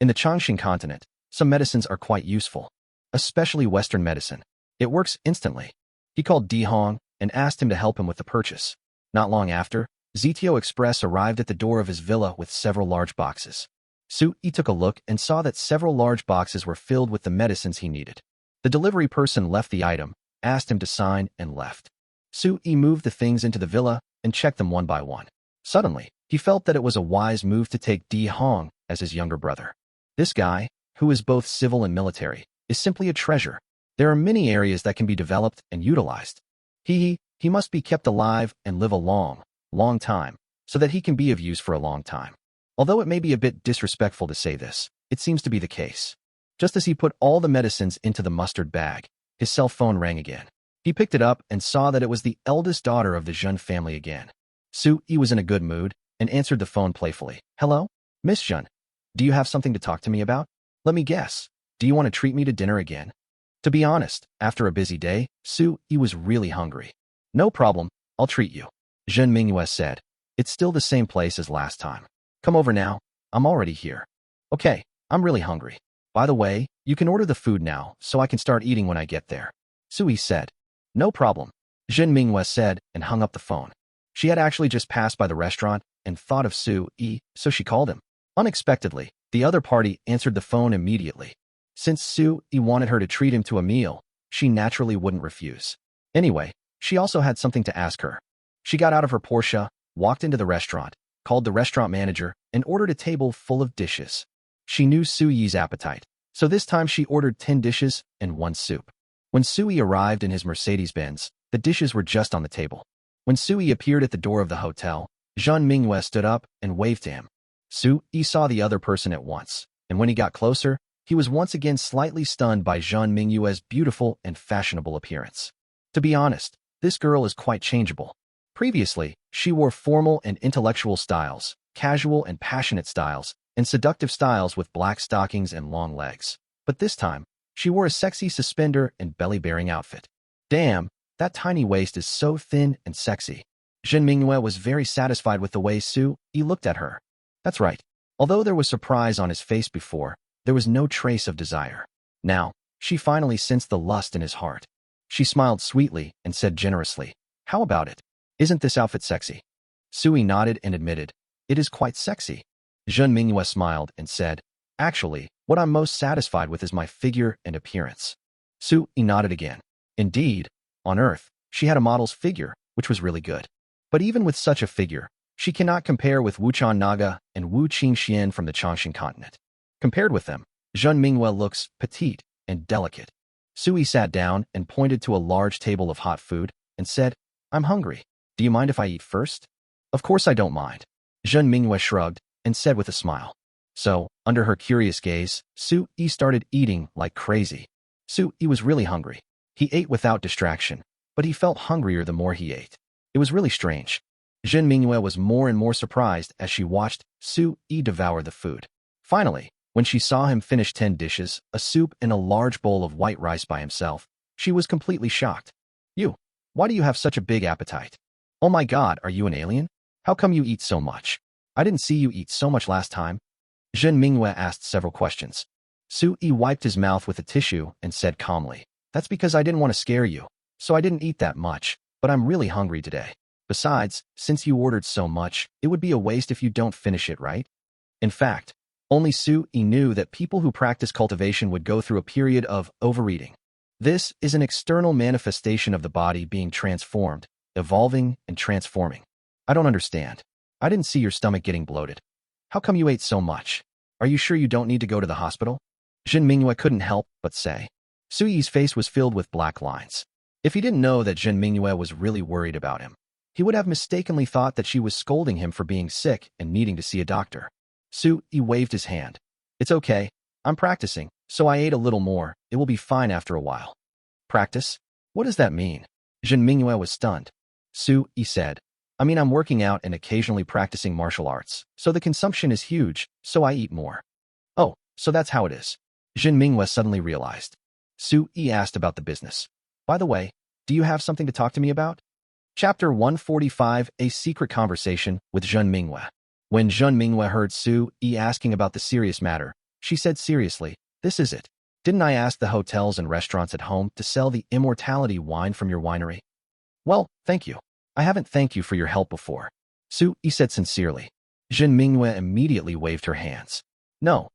In the Changshan continent, some medicines are quite useful, especially Western medicine. It works instantly. He called Di Hong and asked him to help him with the purchase. Not long after, Ztio Express arrived at the door of his villa with several large boxes. Su-yi took a look and saw that several large boxes were filled with the medicines he needed. The delivery person left the item, asked him to sign, and left. Su-yi moved the things into the villa and checked them one by one. Suddenly, he felt that it was a wise move to take Di Hong as his younger brother. This guy, who is both civil and military, is simply a treasure. There are many areas that can be developed and utilized. He must be kept alive and live a long time, so that he can be of use for a long time. Although it may be a bit disrespectful to say this, it seems to be the case. Just as he put all the medicines into the mustard bag, his cell phone rang again. He picked it up and saw that it was the eldest daughter of the Zhen family again. Su-yi was in a good mood and answered the phone playfully. Hello? Miss Zhen, do you have something to talk to me about? Let me guess. Do you want to treat me to dinner again? To be honest, after a busy day, Su-yi was really hungry. No problem, I'll treat you. Zhen Mingyue said. It's still the same place as last time. Come over now, I'm already here. Okay, I'm really hungry. By the way, you can order the food now, so I can start eating when I get there. Sui said. No problem. Jin Minghua said and hung up the phone. She had actually just passed by the restaurant and thought of Sui, so she called him. Unexpectedly, the other party answered the phone immediately. Since Sui wanted her to treat him to a meal, she naturally wouldn't refuse. Anyway, she also had something to ask her. She got out of her Porsche, walked into the restaurant, called the restaurant manager, and ordered a table full of dishes. She knew Suyi's appetite, so this time she ordered 10 dishes and 1 soup. When Sui arrived in his Mercedes-Benz, the dishes were just on the table. When Sui appeared at the door of the hotel, Jean Minghua stood up and waved to him. Sui saw the other person at once, and when he got closer, he was once again slightly stunned by Jean Minghua's beautiful and fashionable appearance. To be honest, this girl is quite changeable. Previously, she wore formal and intellectual styles, casual and passionate styles, and seductive styles with black stockings and long legs. But this time, she wore a sexy suspender and belly-bearing outfit. Damn, that tiny waist is so thin and sexy. Jean Minghua was very satisfied with the way Sui looked at her. That's right. Although there was surprise on his face before, there was no trace of desire. Now, she finally sensed the lust in his heart. She smiled sweetly and said generously, "How about it? Isn't this outfit sexy?" Sui nodded and admitted, "It is quite sexy." Jean Minghua smiled and said, "Actually, what I'm most satisfied with is my figure and appearance." Sui nodded again. Indeed, on Earth, she had a model's figure, which was really good. But even with such a figure, she cannot compare with Wu Chan Naga and Wu Qingxian from the Chongqing continent. Compared with them, Jean Minghua looks petite and delicate. Sui sat down and pointed to a large table of hot food and said, "I'm hungry. Do you mind if I eat first?" "Of course I don't mind." Jean Minghua shrugged and said with a smile. So, under her curious gaze, Sui started eating like crazy. Sui was really hungry. He ate without distraction, but he felt hungrier the more he ate. It was really strange. Jean Minghua was more and more surprised as she watched Sui devour the food. Finally, when she saw him finish 10 dishes, a soup and a large bowl of white rice by himself, she was completely shocked. Why do you have such a big appetite? Oh my God, are you an alien? How come you eat so much? I didn't see you eat so much last time." Jean Minghua asked several questions. Sui wiped his mouth with a tissue and said calmly, "That's because I didn't want to scare you, so I didn't eat that much, but I'm really hungry today. Besides, since you ordered so much, it would be a waste if you don't finish it, right?" In fact, only Sui knew that people who practice cultivation would go through a period of overeating. This is an external manifestation of the body being transformed, evolving, and transforming. I don't understand. I didn't see your stomach getting bloated. How come you ate so much? Are you sure you don't need to go to the hospital? Jean Minghua couldn't help but say. Sui's face was filled with black lines. If he didn't know that Jean Minghua was really worried about him, he would have mistakenly thought that she was scolding him for being sick and needing to see a doctor. Sui waved his hand. "It's okay. I'm practicing, so I ate a little more. It will be fine after a while." "Practice? What does that mean?" Jean Minghua was stunned. Sui said, "I mean, I'm working out and occasionally practicing martial arts, so the consumption is huge, so I eat more." "Oh, so that's how it is." Jean Minghua suddenly realized. Sui asked about the business. "By the way, do you have something to talk to me about?" Chapter 145, A Secret Conversation with Jean Minghua. When Jean Minghua heard Sui asking about the serious matter, she said seriously, "This is it. Didn't I ask the hotels and restaurants at home to sell the immortality wine from your winery?" "Well, thank you. I haven't thanked you for your help before," Sui said sincerely. Jean Minghua immediately waved her hands. No,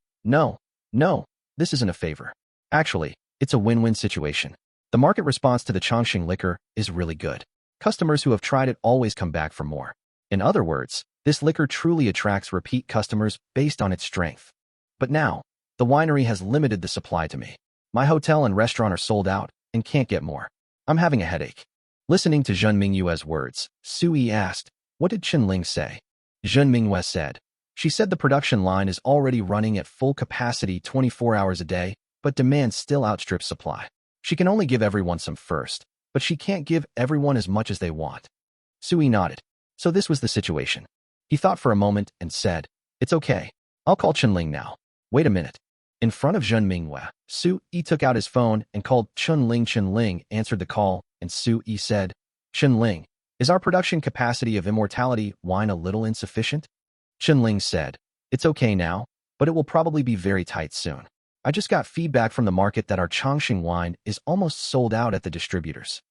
this isn't a favor. Actually, it's a win-win situation. The market response to the Chongqing liquor is really good. Customers who have tried it always come back for more. In other words, this liquor truly attracts repeat customers based on its strength. But now, the winery has limited the supply to me. My hotel and restaurant are sold out and can't get more. I'm having a headache. Listening to Jean Minghua's words, Sui asked, "What did Qinling say?" Jean Minghua said, "She said the production line is already running at full capacity 24 hours a day, but demand still outstrips supply. She can only give everyone some first, but she can't give everyone as much as they want." Sui nodded. So this was the situation. He thought for a moment and said, "It's okay. I'll call Qinling now. Wait a minute." In front of Jean Minghua, Sui took out his phone and called Qinling. Qinling answered the call, and Sui said, "Qinling, is our production capacity of immortality wine a little insufficient?" Qinling said, "It's okay now. but it will probably be very tight soon. I just got feedback from the market that our Chongqing wine is almost sold out at the distributors.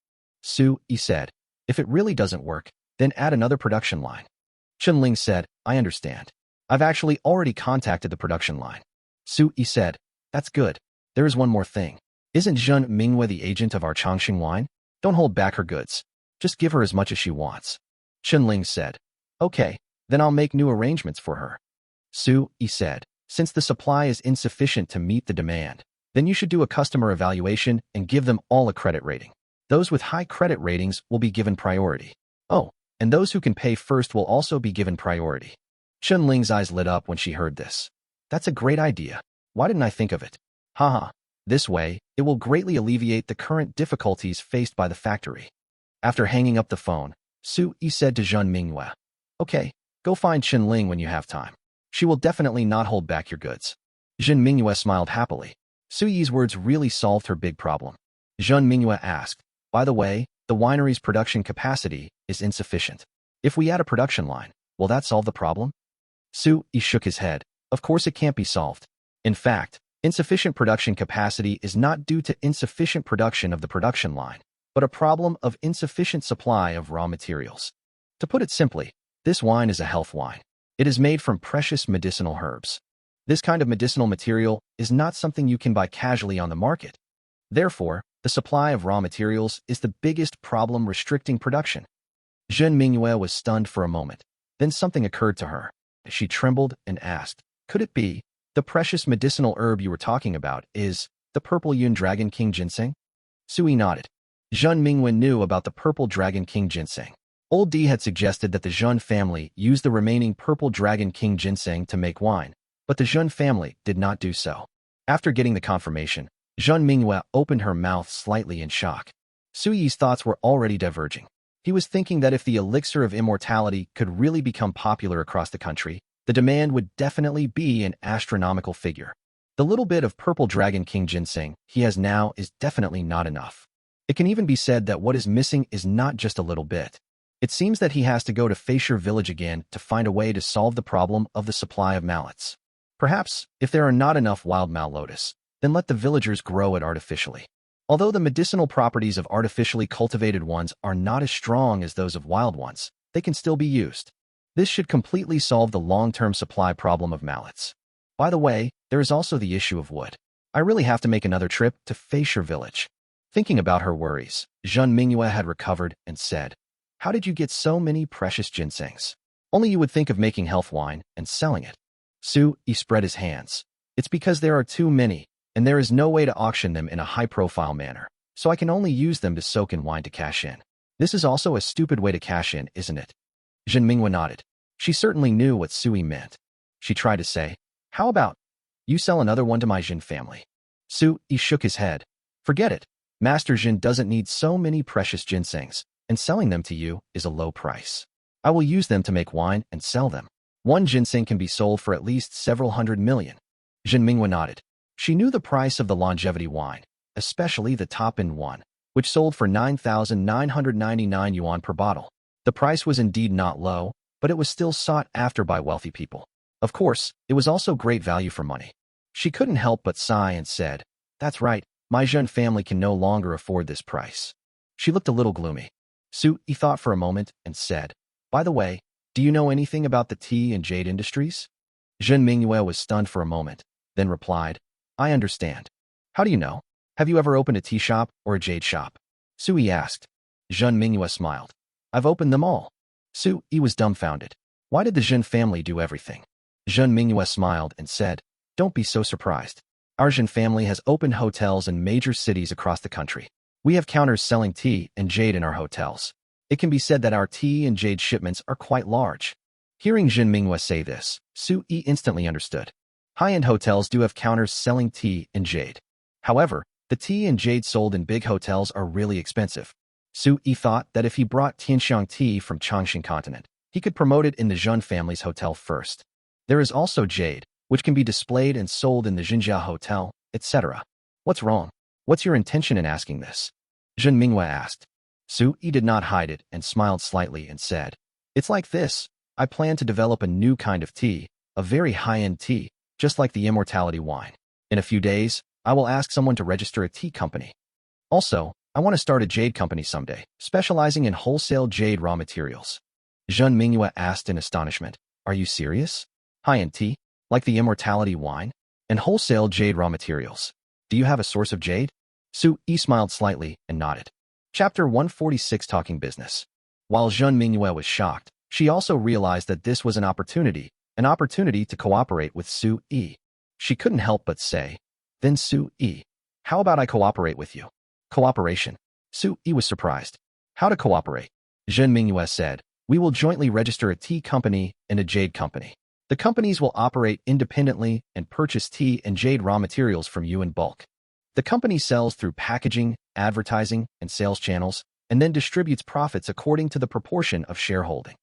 Su Yi said, if it really doesn't work, then add another production line. Ling said, I understand. I've actually already contacted the production line. Su Yi said, that's good. There is one more thing. Isn't Zhen Minghua the agent of our Chongqing wine? Don't hold back her goods. Just give her as much as she wants. Ling said, okay, then I'll make new arrangements for her. Su Yi said, since the supply is insufficient to meet the demand, then you should do a customer evaluation and give them all a credit rating. Those with high credit ratings will be given priority. Oh, and those who can pay first will also be given priority. Ling's eyes lit up when she heard this. That's a great idea. Why didn't I think of it? Haha. This way, it will greatly alleviate the current difficulties faced by the factory. After hanging up the phone, Su Yi said to Zhen Minghua, okay, go find Ling when you have time. She will definitely not hold back your goods. Zhen Minghua smiled happily. Su Yi's words really solved her big problem. Zhen Minghua asked, by the way, the winery's production capacity is insufficient. If we add a production line, will that solve the problem? Su Yi shook his head. Of course it can't be solved. In fact, insufficient production capacity is not due to insufficient production of the production line, but a problem of insufficient supply of raw materials. To put it simply, this wine is a health wine. It is made from precious medicinal herbs. This kind of medicinal material is not something you can buy casually on the market. Therefore, the supply of raw materials is the biggest problem restricting production. Zhen Minghua was stunned for a moment. Then something occurred to her. She trembled and asked, could it be the precious medicinal herb you were talking about is the purple Yun Dragon King ginseng? Su Yi nodded. Zhen Minghua knew about the purple Dragon King ginseng. Old D had suggested that the Zhen family use the remaining purple Dragon King ginseng to make wine, but the Zhen family did not do so. After getting the confirmation, Zhen Minghua opened her mouth slightly in shock. Su Yi's thoughts were already diverging. He was thinking that if the elixir of immortality could really become popular across the country, the demand would definitely be an astronomical figure. The little bit of purple Dragon King ginseng he has now is definitely not enough. It can even be said that what is missing is not just a little bit. It seems that he has to go to Feisher village again to find a way to solve the problem of the supply of mallets. Perhaps, if there are not enough wild mallotus, then let the villagers grow it artificially. Although the medicinal properties of artificially cultivated ones are not as strong as those of wild ones, they can still be used. This should completely solve the long-term supply problem of mallets. By the way, there is also the issue of wood. I really have to make another trip to Feisher village. Thinking about her worries, Zhen Minghua had recovered and said, how did you get so many precious ginsengs? Only you would think of making health wine and selling it. Su Yi spread his hands. It's because there are too many, and there is no way to auction them in a high-profile manner, so I can only use them to soak in wine to cash in. This is also a stupid way to cash in, isn't it? Zhen Minghua nodded. She certainly knew what Su Yi meant. She tried to say, how about you sell another one to my Jin family? Su Yi shook his head. Forget it. Master Jin doesn't need so many precious ginsengs, and selling them to you is a low price. I will use them to make wine and sell them. One ginseng can be sold for at least several hundred million. Zhen Minghua nodded. She knew the price of the longevity wine, especially the top-end one, which sold for 9,999 yuan per bottle. The price was indeed not low, but it was still sought after by wealthy people. Of course, it was also great value for money. She couldn't help but sigh and said, that's right, my Zhen family can no longer afford this price. She looked a little gloomy. Su Yi thought for a moment and said, by the way, do you know anything about the tea and jade industries? Zhen Minghua was stunned for a moment, then replied, I understand. How do you know? Have you ever opened a tea shop or a jade shop? Su Yi asked. Zhen Minghua smiled. I've opened them all. Su Yi was dumbfounded. Why did the Zhen family do everything? Zhen Minghua smiled and said, don't be so surprised. Our Zhen family has opened hotels in major cities across the country. We have counters selling tea and jade in our hotels. It can be said that our tea and jade shipments are quite large. Hearing Zhen Minghua say this, Su Yi instantly understood. High-end hotels do have counters selling tea and jade. However, the tea and jade sold in big hotels are really expensive. Su Yi thought that if he brought Tianxiang tea from Chongqing continent, he could promote it in the Zhen family's hotel first. There is also jade, which can be displayed and sold in the Jinjia hotel, etc. What's wrong? What's your intention in asking this? Zhen Minghua asked. Su Yi did not hide it and smiled slightly and said, it's like this. I plan to develop a new kind of tea, a very high-end tea, just like the immortality wine. In a few days, I will ask someone to register a tea company. Also, I want to start a jade company someday, specializing in wholesale jade raw materials. Zhen Mingyue asked in astonishment, "Are you serious? High-end tea, like the immortality wine, and wholesale jade raw materials. Do you have a source of jade?" Su Yi smiled slightly and nodded. Chapter 146 Talking Business. While Zhen Mingyue was shocked, she also realized that this was an opportunity to cooperate with Su Yi. She couldn't help but say, "Then Su Yi, how about I cooperate with you?" Cooperation. Su Yi was surprised. How to cooperate? Zhen Mingyue said, "We will jointly register a tea company and a jade company. The companies will operate independently and purchase tea and jade raw materials from you in bulk. The company sells through packaging, advertising, and sales channels, and then distributes profits according to the proportion of shareholding."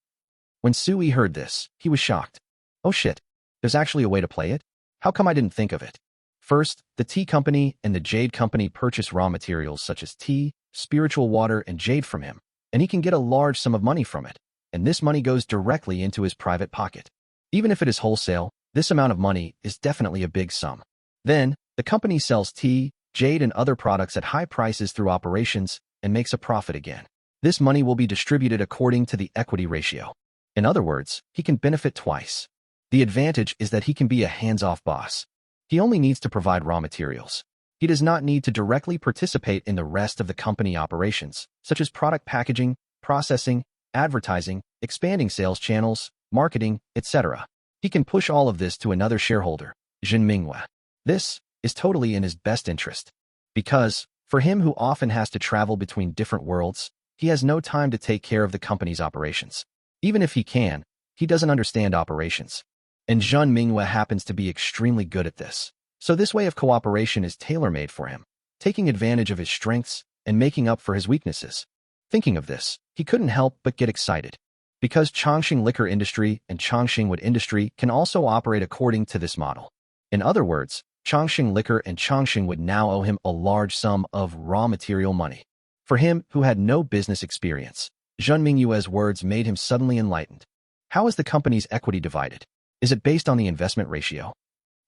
When Su Yi heard this, he was shocked. "Oh shit, there's actually a way to play it? How come I didn't think of it?" First, the tea company and the jade company purchase raw materials such as tea, spiritual water, and jade from him, and he can get a large sum of money from it, and this money goes directly into his private pocket. Even if it is wholesale, this amount of money is definitely a big sum. Then, the company sells tea, jade, and other products at high prices through operations and makes a profit again. This money will be distributed according to the equity ratio. In other words, he can benefit twice. The advantage is that he can be a hands-off boss. He only needs to provide raw materials. He does not need to directly participate in the rest of the company operations, such as product packaging, processing, advertising, expanding sales channels, marketing, etc. He can push all of this to another shareholder, Zhen Mingyue. This is totally in his best interest. Because, for him who often has to travel between different worlds, he has no time to take care of the company's operations. Even if he can, he doesn't understand operations. And Zhen Mingyue happens to be extremely good at this. So this way of cooperation is tailor-made for him, taking advantage of his strengths and making up for his weaknesses. Thinking of this, he couldn't help but get excited. Because Chongqing Liquor Industry and Chongqing Wood Industry can also operate according to this model. In other words, Chongqing Liquor and Chongqing Wood now owe him a large sum of raw material money. For him, who had no business experience, Zhen Mingyue's words made him suddenly enlightened. How is the company's equity divided? Is it based on the investment ratio?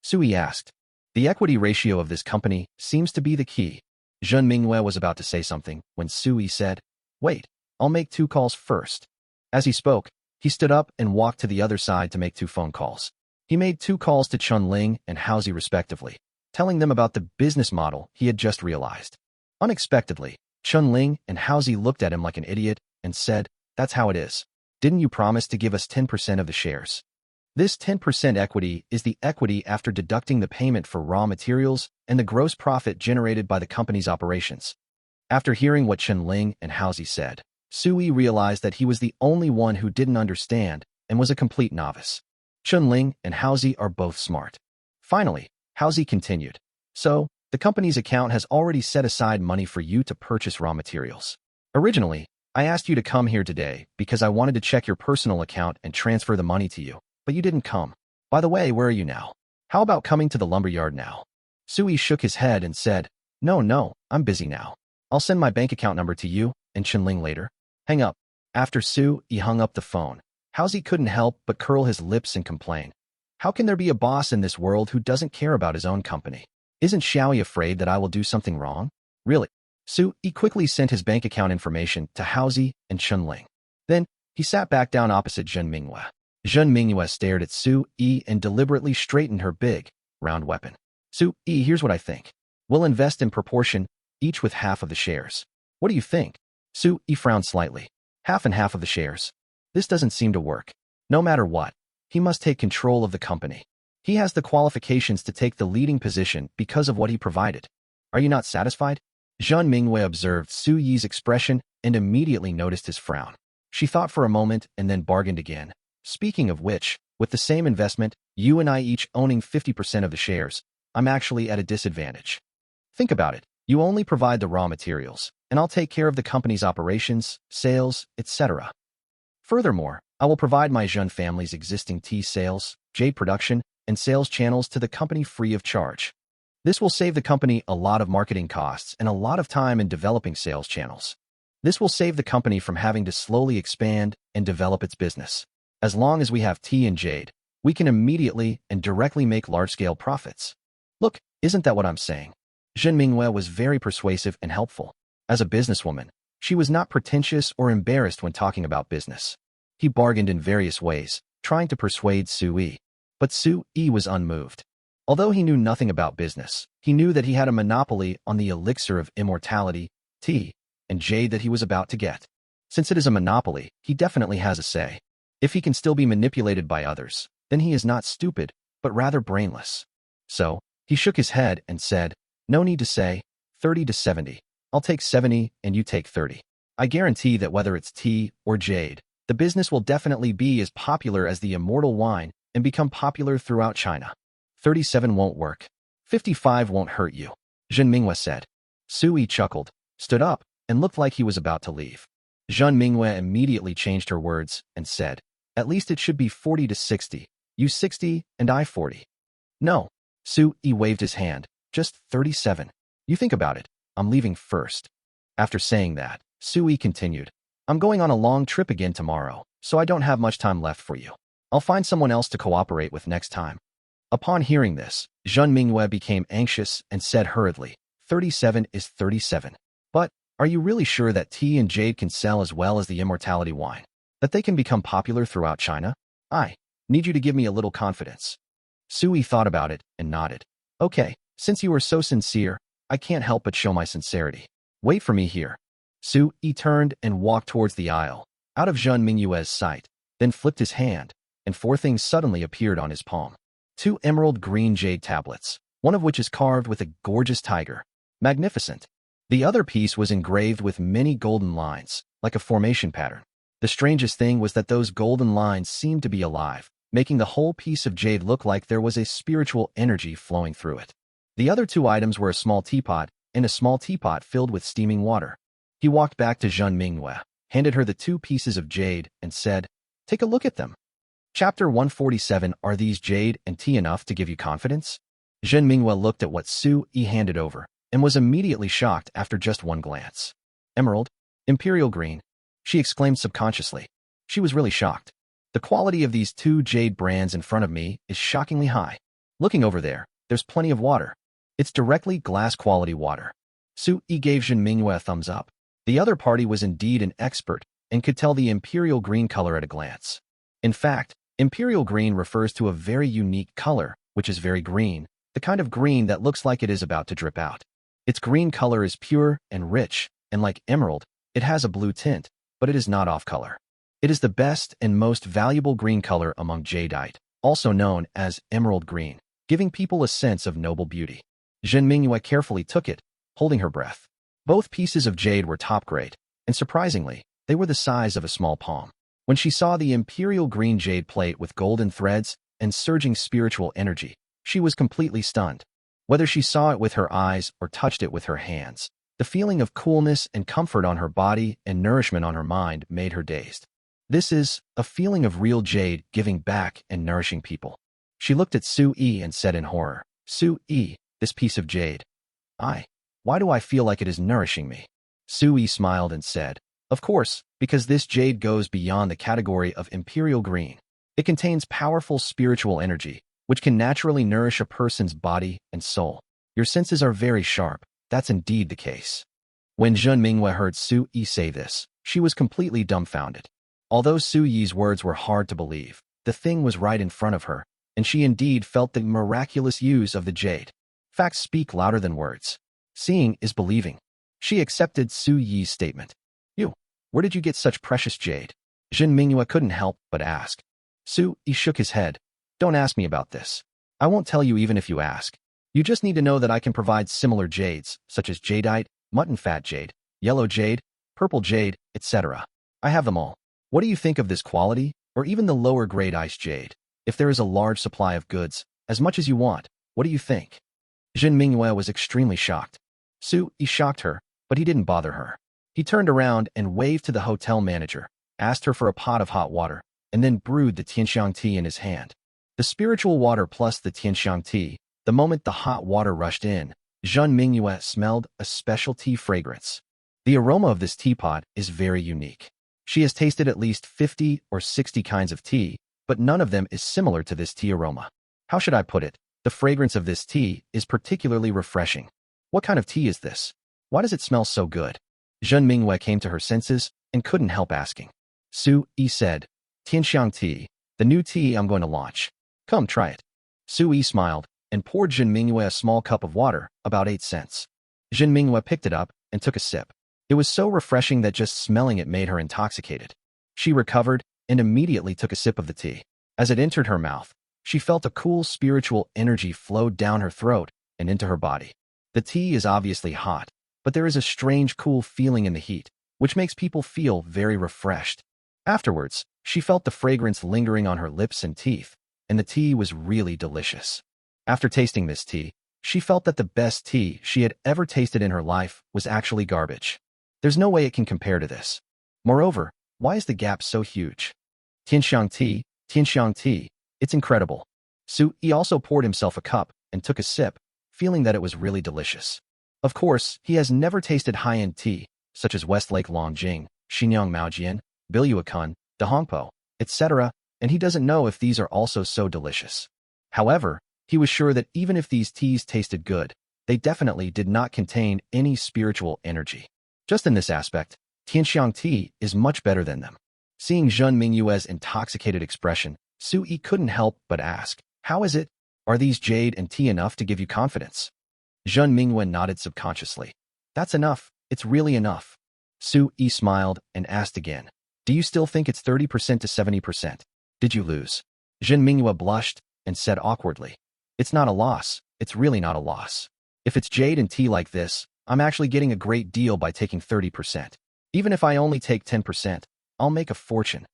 Su Yi asked. The equity ratio of this company seems to be the key. Zhen Mingyue was about to say something when Su Yi said, "Wait, I'll make 2 calls first." As he spoke, he stood up and walked to the other side to make 2 phone calls. He made 2 calls to Chunling and Haozi respectively, telling them about the business model he had just realized. Unexpectedly, Chunling and Haozi looked at him like an idiot and said, "That's how it is. Didn't you promise to give us 10% of the shares?" This 10% equity is the equity after deducting the payment for raw materials and the gross profit generated by the company's operations. After hearing what Chunling and Haozi said, Su Yi realized that he was the only one who didn't understand and was a complete novice. Chunling and Haozi are both smart. Finally, Haozi continued, "So, the company's account has already set aside money for you to purchase raw materials. Originally, I asked you to come here today because I wanted to check your personal account and transfer the money to you, but you didn't come. By the way, where are you now? How about coming to the lumberyard now?" Su Yi shook his head and said, No, I'm busy now. I'll send my bank account number to you and Chunling later." Hang up. After Su Yi hung up the phone, Haozi couldn't help but curl his lips and complain. How can there be a boss in this world who doesn't care about his own company? Isn't Xiaoyi afraid that I will do something wrong? Really? Su Yi quickly sent his bank account information to Haozi and Chunling. Then, he sat back down opposite Zhen Mingyue. Zhen Mingyue stared at Su Yi and deliberately straightened her big, round weapon. "Su Yi, here's what I think. We'll invest in proportion, each with half of the shares. What do you think?" Su Yi frowned slightly. Half and half of the shares. This doesn't seem to work. No matter what, he must take control of the company. He has the qualifications to take the leading position because of what he provided. Are you not satisfied? Zhen Mingyue observed Su Yi's expression and immediately noticed his frown. She thought for a moment and then bargained again. "Speaking of which, with the same investment, you and I each owning 50% of the shares, I'm actually at a disadvantage. Think about it. You only provide the raw materials, and I'll take care of the company's operations, sales, etc. Furthermore, I will provide my Zhen family's existing tea sales, jade production, and sales channels to the company free of charge. This will save the company a lot of marketing costs and a lot of time in developing sales channels. This will save the company from having to slowly expand and develop its business. As long as we have tea and jade, We can immediately and directly make large-scale profits. Look, isn't that what I'm saying? Zhen Mingyue was very persuasive and helpful. As a businesswoman, she was not pretentious or embarrassed when talking about business. He bargained in various ways, trying to persuade Su Yi. But Su Yi was unmoved. Although he knew nothing about business, he knew that he had a monopoly on the elixir of immortality, tea, and jade that he was about to get. Since it is a monopoly, he definitely has a say. If he can still be manipulated by others, then he is not stupid, but rather brainless. So, he shook his head and said, "No need to say, 30 to 70. I'll take 70 and you take 30. I guarantee that whether it's tea or jade, the business will definitely be as popular as the immortal wine and become popular throughout China. 37 won't work. 55 won't hurt you," Zhen Mingyue said. Su Yi chuckled, stood up, and looked like he was about to leave. Zhen Mingyue immediately changed her words and said, "At least it should be 40 to 60. You 60 and I 40. No." Su Yi waved his hand. "Just 37. You think about it. I'm leaving first." After saying that, Su Yi continued, "I'm going on a long trip again tomorrow, so I don't have much time left for you. I'll find someone else to cooperate with next time." Upon hearing this, Zhen Mingyue became anxious and said hurriedly, 37 is 37. But, are you really sure that tea and jade can sell as well as the immortality wine? That they can become popular throughout China? I need you to give me a little confidence." Su Yi thought about it and nodded. "Okay, since you are so sincere, I can't help but show my sincerity. Wait for me here." Su Yi turned and walked towards the aisle, out of Zhen Mingyue's sight, then flipped his hand, and four things suddenly appeared on his palm. 2 emerald green jade tablets, one of which is carved with a gorgeous tiger. Magnificent. The other piece was engraved with many golden lines, like a formation pattern. The strangest thing was that those golden lines seemed to be alive, making the whole piece of jade look like there was a spiritual energy flowing through it. The other 2 items were a small teapot and a small teapot filled with steaming water. He walked back to Zhen Mingyue, handed her the 2 pieces of jade, and said, "Take a look at them." Chapter 147. Are these jade and tea enough to give you confidence? Zhen Mingyue looked at what Su Yi handed over, and was immediately shocked after just one glance. "Emerald? Imperial green?" she exclaimed subconsciously. She was really shocked. The quality of these 2 jade brands in front of me is shockingly high. Looking over there, there's plenty of water. It's directly glass-quality water. Su Yi gave Zhen Mingyue a thumbs up. The other party was indeed an expert and could tell the imperial green color at a glance. In fact, imperial green refers to a very unique color, which is very green, the kind of green that looks like it is about to drip out. Its green color is pure and rich, and like emerald, it has a blue tint, but it is not off-color. It is the best and most valuable green color among jadeite, also known as emerald green, giving people a sense of noble beauty. Zhen Mingyue carefully took it, holding her breath. Both pieces of jade were top-grade, and surprisingly, they were the size of a small palm. When she saw the imperial green jade plate with golden threads and surging spiritual energy, she was completely stunned. Whether she saw it with her eyes or touched it with her hands, the feeling of coolness and comfort on her body and nourishment on her mind made her dazed. This is a feeling of real jade giving back and nourishing people. She looked at Su Yi and said in horror, "Su Yi, this piece of jade. Why do I feel like it is nourishing me?" Su Yi smiled and said, "Of course, because this jade goes beyond the category of imperial green. It contains powerful spiritual energy, which can naturally nourish a person's body and soul. Your senses are very sharp. That's indeed the case." When Zhen Mingyue heard Su Yi say this, she was completely dumbfounded. Although Su Yi's words were hard to believe, the thing was right in front of her, and she indeed felt the miraculous use of the jade. Facts speak louder than words. Seeing is believing. She accepted Su Yi's statement. Where did you get such precious jade?" Zhen Mingyue couldn't help but ask. Su Yi shook his head. "Don't ask me about this. I won't tell you even if you ask. You just need to know that I can provide similar jades, such as jadeite, mutton fat jade, yellow jade, purple jade, etc. I have them all. What do you think of this quality, or even the lower grade ice jade? If there is a large supply of goods, as much as you want, what do you think?" Zhen Mingyue was extremely shocked. Su Yi shocked her, but he didn't bother her. He turned around and waved to the hotel manager, asked her for a pot of hot water, and then brewed the tianxiang tea in his hand. The spiritual water plus the tianxiang tea, the moment the hot water rushed in, Zhen Mingyue smelled a special tea fragrance. The aroma of this teapot is very unique. She has tasted at least 50 or 60 kinds of tea, but none of them is similar to this tea aroma. How should I put it? The fragrance of this tea is particularly refreshing. What kind of tea is this? Why does it smell so good? Zhen Mingyue came to her senses and couldn't help asking. Su Yi said, Tianxiang tea, the new tea I'm going to launch. Come, try it. Su Yi smiled and poured Zhen Mingyue a small cup of water, about 8 cents. Zhen Mingyue picked it up and took a sip. It was so refreshing that just smelling it made her intoxicated. She recovered and immediately took a sip of the tea. As it entered her mouth, she felt a cool spiritual energy flow down her throat and into her body. The tea is obviously hot, but there is a strange cool feeling in the heat, which makes people feel very refreshed. Afterwards, she felt the fragrance lingering on her lips and teeth, and the tea was really delicious. After tasting this tea, she felt that the best tea she had ever tasted in her life was actually garbage. There's no way it can compare to this. Moreover, why is the gap so huge? Tianxiang tea, it's incredible. Su Yi also poured himself a cup and took a sip, feeling that it was really delicious. Of course, he has never tasted high-end tea, such as Westlake Longjing, Xinyang Maojian, Bilyuakun, Dahongpo, etc., and he doesn't know if these are also so delicious. However, he was sure that even if these teas tasted good, they definitely did not contain any spiritual energy. Just in this aspect, Tianxiang tea is much better than them. Seeing Zhen Mingyue's intoxicated expression, Su Yi couldn't help but ask, how is it? Are these jade and tea enough to give you confidence? Zhen Mingyue nodded subconsciously. That's enough, it's really enough. Su Yi smiled and asked again, do you still think it's 30% to 70%? Did you lose? Zhen Mingyue blushed and said awkwardly, it's not a loss, it's really not a loss. If it's jade and tea like this, I'm actually getting a great deal by taking 30%. Even if I only take 10%, I'll make a fortune.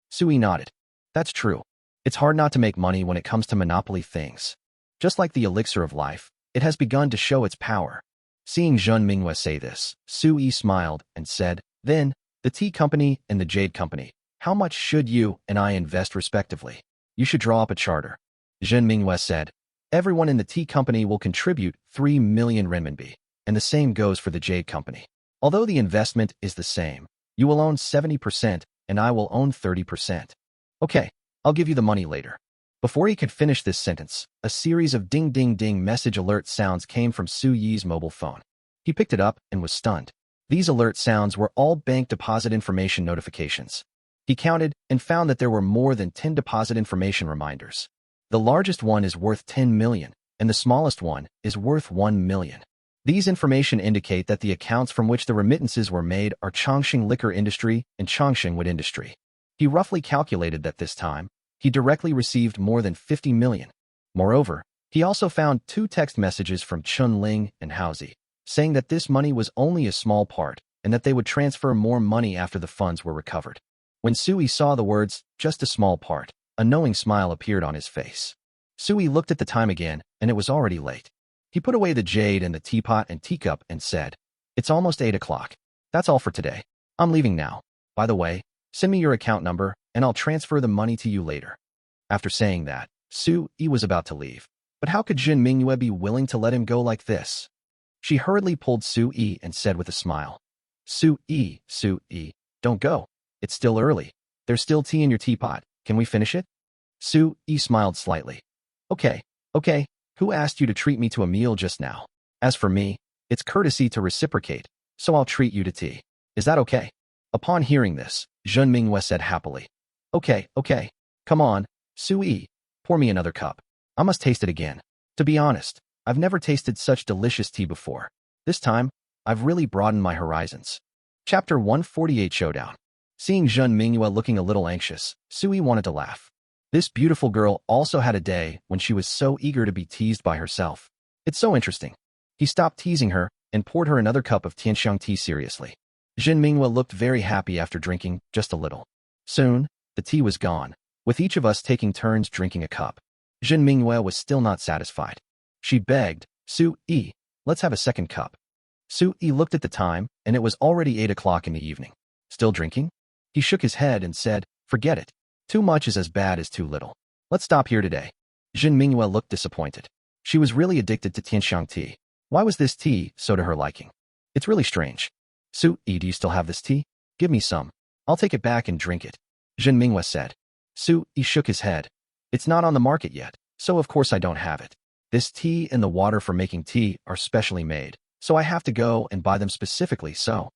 Su Yi nodded. That's true. It's hard not to make money when it comes to monopoly things. Just like the elixir of life, it has begun to show its power. Seeing Zhen Mingyue say this, Su Yi smiled and said, then, the tea company and the jade company, how much should you and I invest respectively? You should draw up a charter. Zhen Mingyue said, everyone in the tea company will contribute 3 million renminbi, and the same goes for the jade company. Although the investment is the same, you will own 70% and I will own 30%. Okay, I'll give you the money later. Before he could finish this sentence, a series of ding-ding-ding message alert sounds came from Su Yi's mobile phone. He picked it up and was stunned. These alert sounds were all bank deposit information notifications. He counted and found that there were more than 10 deposit information reminders. The largest one is worth 10 million, and the smallest one is worth 1 million. These information indicate that the accounts from which the remittances were made are Chongqing Liquor Industry and Chongqing Wood Industry. He roughly calculated that this time, he directly received more than 50 million. Moreover, he also found 2 text messages from Chun Ling and Haozi, saying that this money was only a small part and that they would transfer more money after the funds were recovered. When Su Yi saw the words, just a small part, a knowing smile appeared on his face. Su Yi looked at the time again, and it was already late. He put away the jade and the teapot and teacup and said, it's almost 8 o'clock. That's all for today. I'm leaving now. By the way, send me your account number, and I'll transfer the money to you later. After saying that, Su Yi was about to leave. But how could Zhen Mingyue be willing to let him go like this? She hurriedly pulled Su Yi and said with a smile, Su Yi, don't go. It's still early. There's still tea in your teapot. Can we finish it? Su Yi smiled slightly. Okay. Who asked you to treat me to a meal just now? As for me, it's courtesy to reciprocate, so I'll treat you to tea. Is that okay? Upon hearing this, Zhen Mingyue said happily, Okay. Come on, Su Yi, pour me another cup. I must taste it again. To be honest, I've never tasted such delicious tea before. This time, I've really broadened my horizons. Chapter 148 Showdown. Seeing Zhen Mingyue looking a little anxious, Su Yi wanted to laugh. This beautiful girl also had a day when she was so eager to be teased by herself. It's so interesting. He stopped teasing her and poured her another cup of Tianxiang tea seriously. Zhen Mingyue looked very happy after drinking just a little. Soon, the tea was gone, with each of us taking turns drinking a cup. Zhen Mingyue was still not satisfied. She begged, Su Yi, let's have a second cup. Su Yi looked at the time, and it was already 8 o'clock in the evening. Still drinking? He shook his head and said, forget it. Too much is as bad as too little. Let's stop here today. Zhen Mingyue looked disappointed. She was really addicted to Tianxiang tea. Why was this tea so to her liking? It's really strange. Su Yi, do you still have this tea? Give me some. I'll take it back and drink it. Zhen Mingyue said. Su-yi shook his head. It's not on the market yet, so of course I don't have it. This tea and the water for making tea are specially made, so I have to go and buy them specifically so.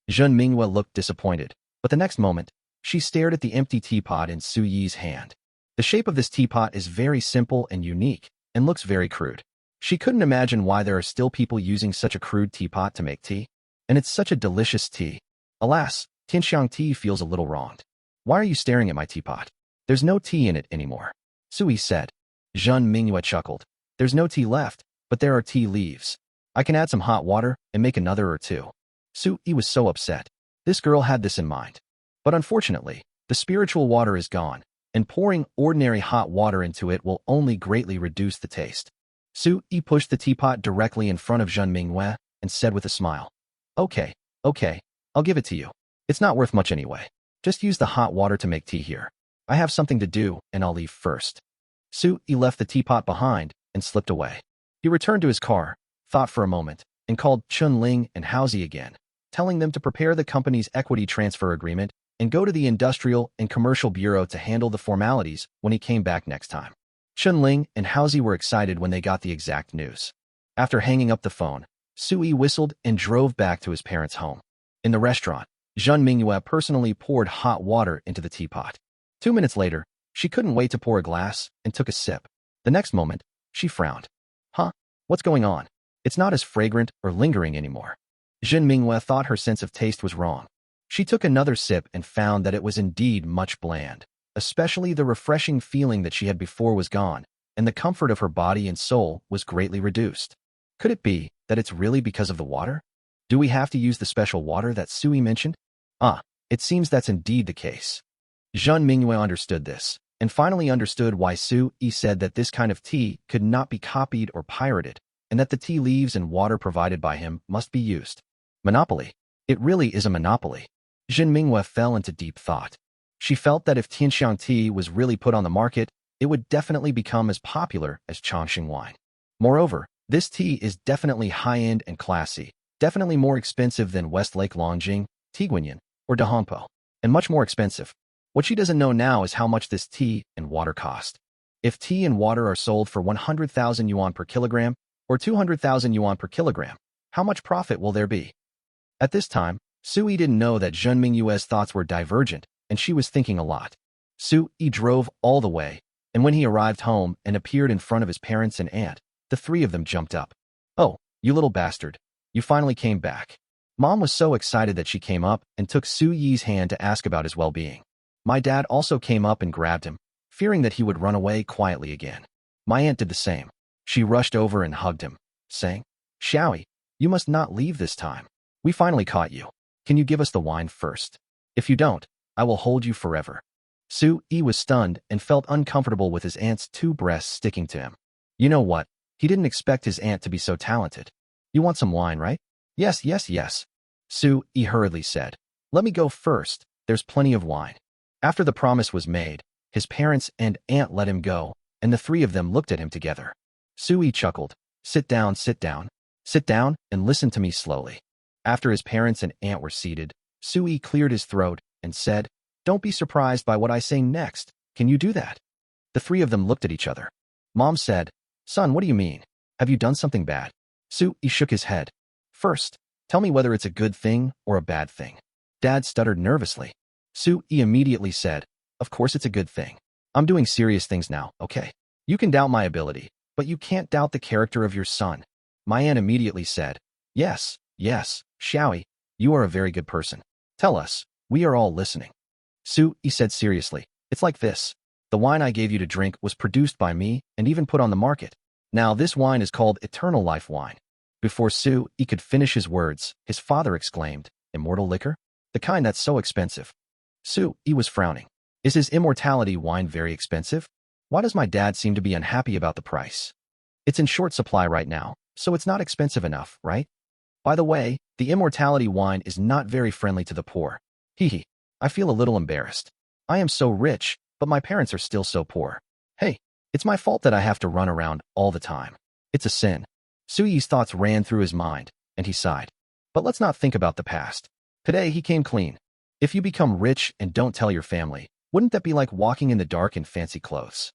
Jun Minghua looked disappointed, but the next moment, she stared at the empty teapot in Su-yi's hand. The shape of this teapot is very simple and unique, and looks very crude. She couldn't imagine why there are still people using such a crude teapot to make tea. And it's such a delicious tea. Alas, Tianxiang tea feels a little wronged. Why are you staring at my teapot? There's no tea in it anymore. Su-yi said. Jun Minghua chuckled. There's no tea left, but there are tea leaves. I can add some hot water and make another or two. Su-yi was so upset. This girl had this in mind. But unfortunately, the spiritual water is gone, and pouring ordinary hot water into it will only greatly reduce the taste. Su-yi pushed the teapot directly in front of Jun Minghua and said with a smile, Okay, I'll give it to you. It's not worth much anyway. Just use the hot water to make tea here. I have something to do, and I'll leave first. Su-yi left the teapot behind and slipped away. He returned to his car, thought for a moment, and called Chun Ling and Haozi again, telling them to prepare the company's equity transfer agreement and go to the Industrial and Commercial Bureau to handle the formalities when he came back next time. Chun Ling and Haozi were excited when they got the exact news. After hanging up the phone, Su-yi whistled and drove back to his parents' home. In the restaurant, Jun Minghua personally poured hot water into the teapot. 2 minutes later, she couldn't wait to pour a glass and took a sip. The next moment, she frowned. Huh? What's going on? It's not as fragrant or lingering anymore. Jun Minghua thought her sense of taste was wrong. She took another sip and found that it was indeed much bland. Especially the refreshing feeling that she had before was gone, and the comfort of her body and soul was greatly reduced. Could it be that it's really because of the water? Do we have to use the special water that Su-yi mentioned? It seems that's indeed the case. Jun Minghua understood this, and finally understood why Su-yi said that this kind of tea could not be copied or pirated, and that the tea leaves and water provided by him must be used. Monopoly. It really is a monopoly. Jun Minghua fell into deep thought. She felt that if Tianxiang tea was really put on the market, it would definitely become as popular as Chongqing wine. Moreover, this tea is definitely high-end and classy, definitely more expensive than Westlake Longjing, Tiguanyin, or Dahongpo, and much more expensive. What she doesn't know now is how much this tea and water cost. If tea and water are sold for 100,000 yuan per kilogram, or 200,000 yuan per kilogram, how much profit will there be? At this time, Su-yi didn't know that Jun Minghua's thoughts were divergent, and she was thinking a lot. Su-yi drove all the way, and when he arrived home and appeared in front of his parents and aunt, the three of them jumped up. Oh, you little bastard. You finally came back. Mom was so excited that she came up and took Su-yi's hand to ask about his well-being. My dad also came up and grabbed him, fearing that he would run away quietly again. My aunt did the same. She rushed over and hugged him, saying, Xiaoyi, you must not leave this time. We finally caught you. Can you give us the wine first? If you don't, I will hold you forever. Su-yi was stunned and felt uncomfortable with his aunt's two breasts sticking to him. You know what? He didn't expect his aunt to be so talented. You want some wine, right? Yes. Su-yi hurriedly said. Let me go first. There's plenty of wine. After the promise was made, his parents and aunt let him go, and the three of them looked at him together. Su-yi chuckled. Sit down. Sit down and listen to me slowly. After his parents and aunt were seated, Su-yi cleared his throat and said, Don't be surprised by what I say next. Can you do that? The three of them looked at each other. Mom said, Son, what do you mean? Have you done something bad? Su-yi shook his head. First, tell me whether it's a good thing or a bad thing. Dad stuttered nervously. Su-yi immediately said, Of course it's a good thing. I'm doing serious things now, okay? You can doubt my ability, but you can't doubt the character of your son. My aunt immediately said, Yes, Xiaoyi, you are a very good person. Tell us, we are all listening. Su-yi said seriously, It's like this. The wine I gave you to drink was produced by me and even put on the market. Now this wine is called Eternal Life Wine. Before Su-yi could finish his words, his father exclaimed, Immortal liquor? The kind that's so expensive. Su-yi was frowning. Is his immortality wine very expensive? Why does my dad seem to be unhappy about the price? It's in short supply right now, so it's not expensive enough, right? By the way, the immortality wine is not very friendly to the poor. Hee. I feel a little embarrassed. I am so rich, but my parents are still so poor. Hey, it's my fault that I have to run around all the time. It's a sin. Su-yi's thoughts ran through his mind, and he sighed. But let's not think about the past. Today he came clean. If you become rich and don't tell your family, Wouldn't that be like walking in the dark in fancy clothes?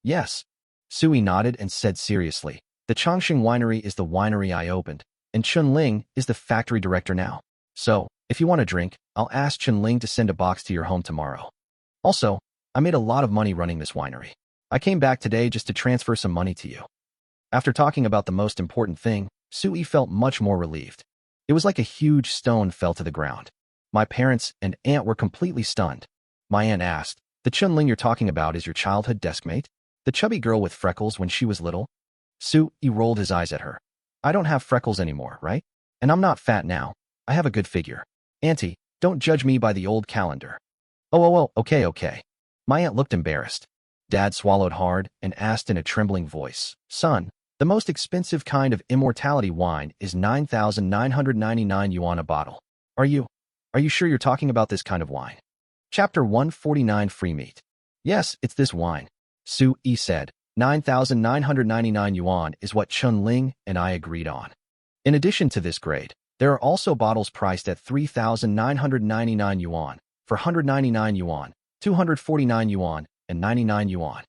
Yes. Sui nodded and said seriously, the Chongqing winery is the winery I opened, and Chunling is the factory director now. So, if you want a drink, I'll ask Chunling to send a box to your home tomorrow. Also, I made a lot of money running this winery. I came back today just to transfer some money to you. After talking about the most important thing, Sui felt much more relieved. It was like a huge stone fell to the ground. My parents and aunt were completely stunned. My aunt asked, the Chunling you're talking about is your childhood deskmate? The chubby girl with freckles when she was little? Sui rolled his eyes at her. I don't have freckles anymore, right? And I'm not fat now. I have a good figure. Auntie, don't judge me by the old calendar. Oh, okay. My aunt looked embarrassed. Dad swallowed hard and asked in a trembling voice, son, the most expensive kind of immortality wine is 9,999 yuan a bottle. Are you sure you're talking about this kind of wine? Chapter 149 Free Meat. Yes, it's this wine. Sui said, 9,999 yuan is what Chunling and I agreed on. In addition to this grade, there are also bottles priced at 3,999 yuan, for 199 yuan, 249 yuan, and 99 yuan.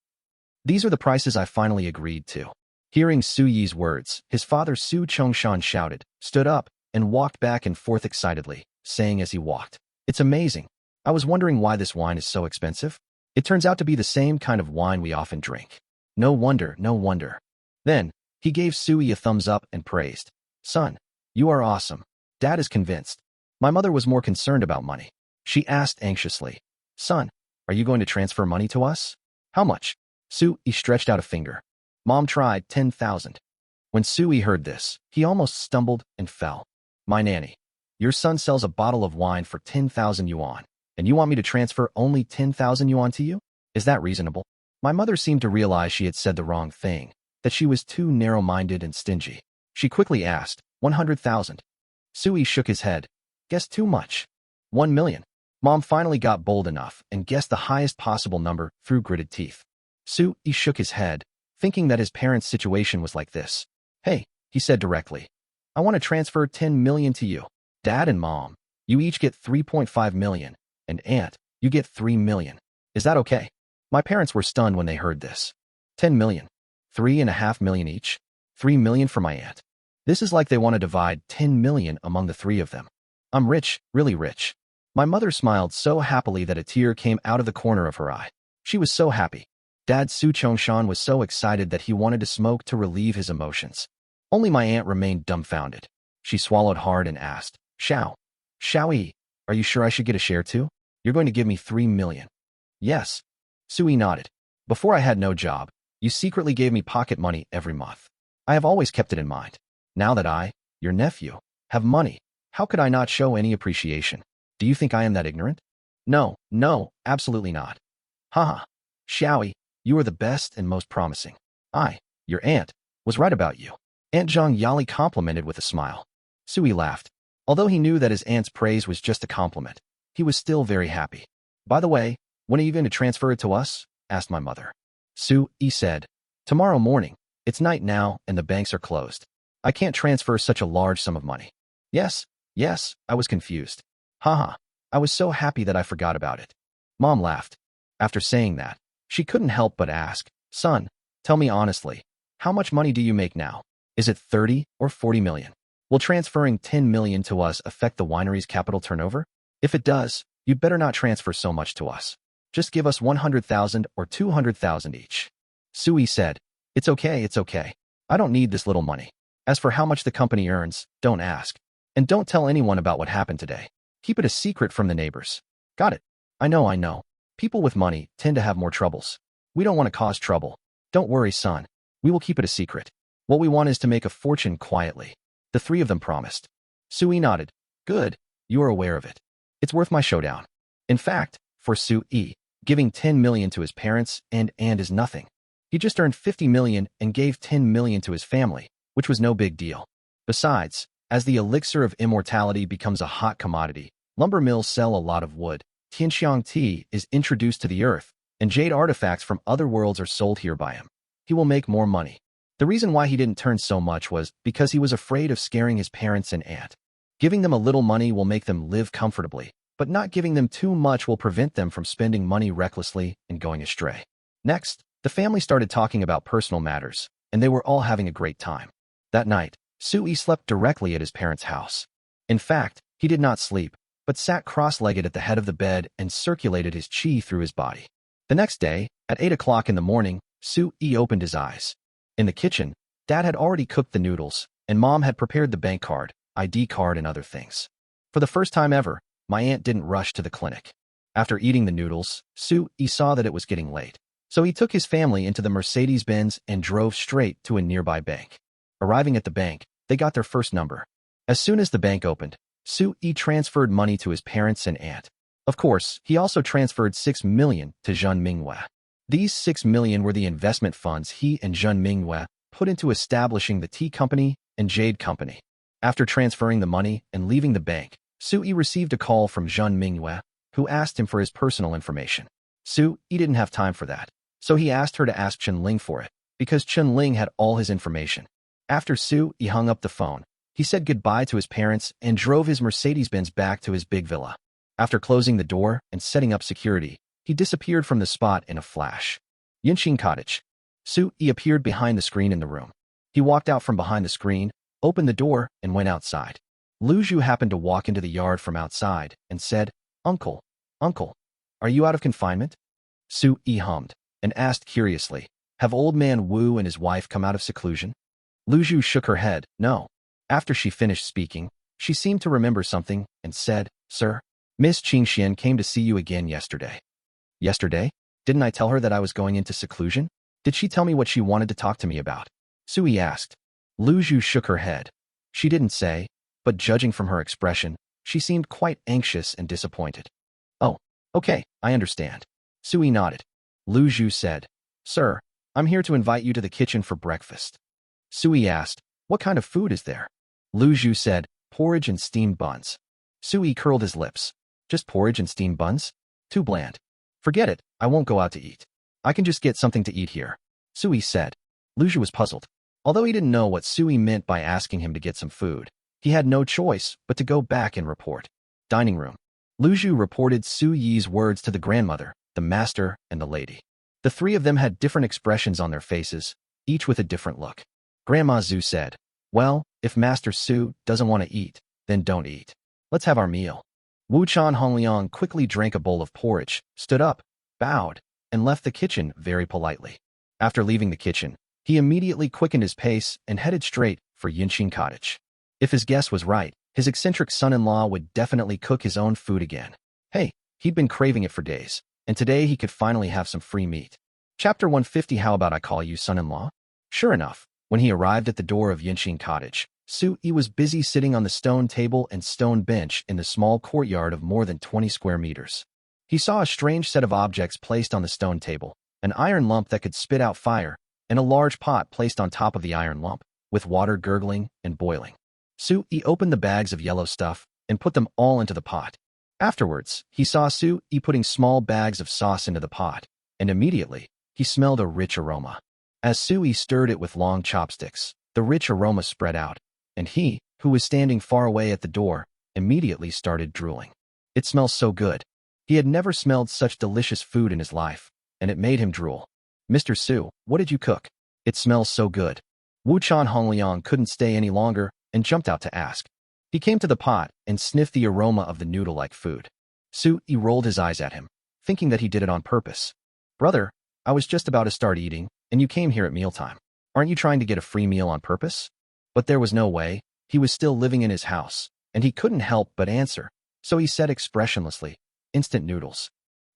These are the prices I finally agreed to. Hearing Su Yi's words, his father Su Chongshan shouted, stood up, and walked back and forth excitedly, saying as he walked, it's amazing. I was wondering why this wine is so expensive. It turns out to be the same kind of wine we often drink. No wonder. Then, he gave Sui a thumbs up and praised, son, you are awesome. Dad is convinced. My mother was more concerned about money. She asked anxiously, son, are you going to transfer money to us? How much? Sui stretched out a finger. Mom tried 10,000. When Sui heard this, he almost stumbled and fell. My nanny, your son sells a bottle of wine for 10,000 yuan, and you want me to transfer only 10,000 yuan to you? Is that reasonable? My mother seemed to realize she had said the wrong thing, that she was too narrow-minded and stingy. She quickly asked, 100,000. Sui shook his head. Guess too much. 1 million. Mom finally got bold enough and guessed the highest possible number through gritted teeth. Sui shook his head, thinking that his parents' situation was like this. Hey, he said directly. I want to transfer 10 million to you. Dad and Mom, you each get 3.5 million, and Aunt, you get 3 million. Is that okay? My parents were stunned when they heard this. 10 million. 3.5 million each. 3 million for my aunt. This is like they want to divide 10 million among the three of them. I'm rich, really rich. My mother smiled so happily that a tear came out of the corner of her eye. She was so happy. Dad Su Chongshan was so excited that he wanted to smoke to relieve his emotions. Only my aunt remained dumbfounded. She swallowed hard and asked, Xiaoyi, are you sure I should get a share too? You're going to give me 3 million. Yes. Sui nodded. Before I had no job, you secretly gave me pocket money every month. I have always kept it in mind. Now that I, your nephew, have money, how could I not show any appreciation? Do you think I am that ignorant? No, absolutely not. Haha. Xiaoyi, you are the best and most promising. I, your aunt, was right about you. Aunt Zhang Yali complimented with a smile. Sui laughed. Although he knew that his aunt's praise was just a compliment, he was still very happy. By the way, when are you going to transfer it to us? Asked my mother. Sui said, tomorrow morning. It's night now and the banks are closed. I can't transfer such a large sum of money. Yes, I was confused. Haha, I was so happy that I forgot about it. Mom laughed. After saying that, she couldn't help but ask, son, tell me honestly, how much money do you make now? Is it 30 or 40 million? Will transferring 10 million to us affect the winery's capital turnover? If it does, you'd better not transfer so much to us. Just give us 100,000 or 200,000 each. Sui said, It's okay. I don't need this little money. As for how much the company earns, don't ask. And don't tell anyone about what happened today. Keep it a secret from the neighbors. Got it. I know. People with money tend to have more troubles. We don't want to cause trouble. Don't worry, son. We will keep it a secret. What we want is to make a fortune quietly. The three of them promised. Sui nodded. Good. You are aware of it. It's worth my showdown. In fact, for Sui, giving 10 million to his parents and is nothing. He just earned 50 million and gave 10 million to his family, which was no big deal. Besides, as the elixir of immortality becomes a hot commodity, lumber mills sell a lot of wood, Tianxiang tea is introduced to the earth, and jade artifacts from other worlds are sold here by him. He will make more money. The reason why he didn't turn so much was because he was afraid of scaring his parents and aunt. Giving them a little money will make them live comfortably, but not giving them too much will prevent them from spending money recklessly and going astray. Next, the family started talking about personal matters, and they were all having a great time. That night, Sui slept directly at his parents' house. In fact, he did not sleep, but sat cross-legged at the head of the bed and circulated his chi through his body. The next day, at 8 o'clock in the morning, Sui opened his eyes. In the kitchen, Dad had already cooked the noodles, and Mom had prepared the bank card, ID card, and other things. For the first time ever, my aunt didn't rush to the clinic. After eating the noodles, Sui saw that it was getting late. So he took his family into the Mercedes-Benz and drove straight to a nearby bank. Arriving at the bank, they got their first number. As soon as the bank opened, Sui transferred money to his parents and aunt. Of course, he also transferred 6 million to Zhen Minghua. These 6 million were the investment funds he and Zhen Minghua put into establishing the tea company and jade company. After transferring the money and leaving the bank, Sui received a call from Zhen Minghua, who asked him for his personal information. Sui didn't have time for that, so he asked her to ask Chen Ling for it, because Chen Ling had all his information. After Sui hung up the phone, he said goodbye to his parents and drove his Mercedes-Benz back to his big villa. After closing the door and setting up security, he disappeared from the spot in a flash. Yinqing Cottage. Sui appeared behind the screen in the room. He walked out from behind the screen, opened the door, and went outside. Lu Zhu happened to walk into the yard from outside and said, Uncle, are you out of confinement? Sui hummed and asked curiously, have old man Wu and his wife come out of seclusion? Lu Zhu shook her head, no. After she finished speaking, she seemed to remember something and said, Sir, Miss Qingxian came to see you again yesterday. Yesterday? Didn't I tell her that I was going into seclusion? Did she tell me what she wanted to talk to me about? Sui asked. Lu Zhu shook her head. She didn't say, but judging from her expression, she seemed quite anxious and disappointed. Oh, okay, I understand. Sui nodded. Lu Zhu said, Sir, I'm here to invite you to the kitchen for breakfast. Sui asked, what kind of food is there? Lu Zhu said, porridge and steamed buns. Sui curled his lips. Just porridge and steamed buns? Too bland. Forget it, I won't go out to eat. I can just get something to eat here. Sui said. Lu Zhu was puzzled. Although he didn't know what Sui meant by asking him to get some food, he had no choice but to go back and report. Dining room. Lu Zhu reported Sui's words to the grandmother, the master, and the lady. The three of them had different expressions on their faces, each with a different look. Grandma Zhu said, well, if Master Sui doesn't want to eat, then don't eat. Let's have our meal. Wu Chan Hongliang quickly drank a bowl of porridge, stood up, bowed, and left the kitchen very politely. After leaving the kitchen, he immediately quickened his pace and headed straight for Yinqing Cottage. If his guess was right, his eccentric son-in-law would definitely cook his own food again. Hey, he'd been craving it for days, and today he could finally have some free meat. Chapter 150. How about I call you son-in-law? Sure enough, when he arrived at the door of Yinqing Cottage, Sui was busy sitting on the stone table and stone bench in the small courtyard of more than 20 square meters. He saw a strange set of objects placed on the stone table, an iron lump that could spit out fire, and a large pot placed on top of the iron lump, with water gurgling and boiling. Sui opened the bags of yellow stuff and put them all into the pot. Afterwards, he saw Sui putting small bags of sauce into the pot, and immediately, he smelled a rich aroma. As Sui stirred it with long chopsticks, the rich aroma spread out, and he, who was standing far away at the door, immediately started drooling. It smells so good. He had never smelled such delicious food in his life, and it made him drool. Mr. Sui, what did you cook? It smells so good. Wu Chan Hongliang couldn't stay any longer and jumped out to ask. He came to the pot and sniffed the aroma of the noodle-like food. Sui rolled his eyes at him, thinking that he did it on purpose. Brother, I was just about to start eating, and you came here at mealtime. Aren't you trying to get a free meal on purpose? But there was no way. He was still living in his house, and he couldn't help but answer, so he said expressionlessly, instant noodles.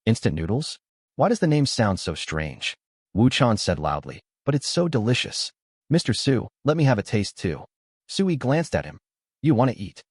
Instant noodles? Why does the name sound so strange? Wu Chan said loudly, but it's so delicious. Mr. Sui, let me have a taste too. Sui glanced at him. You want to eat?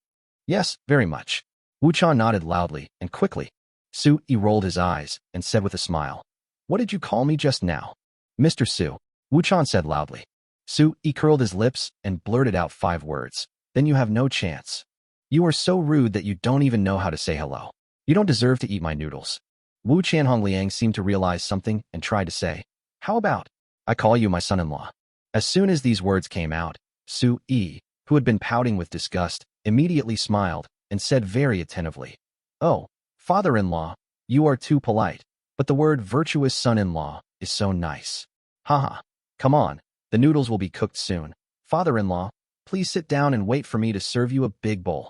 Yes, very much. Wu Chan nodded loudly and quickly. Sui rolled his eyes and said with a smile, what did you call me just now? Mr. Sui, Wu Chan said loudly. Sui curled his lips and blurted out 5 words. Then you have no chance. You are so rude that you don't even know how to say hello. You don't deserve to eat my noodles. Wu Chan Hongliang seemed to realize something and tried to say, how about I call you my son-in-law? As soon as these words came out, Sui, who had been pouting with disgust, immediately smiled and said very attentively, oh, Father-in-law, you are too polite, but the word virtuous son-in-law is so nice. Haha. Come on, the noodles will be cooked soon. Father-in-law, please sit down and wait for me to serve you a big bowl.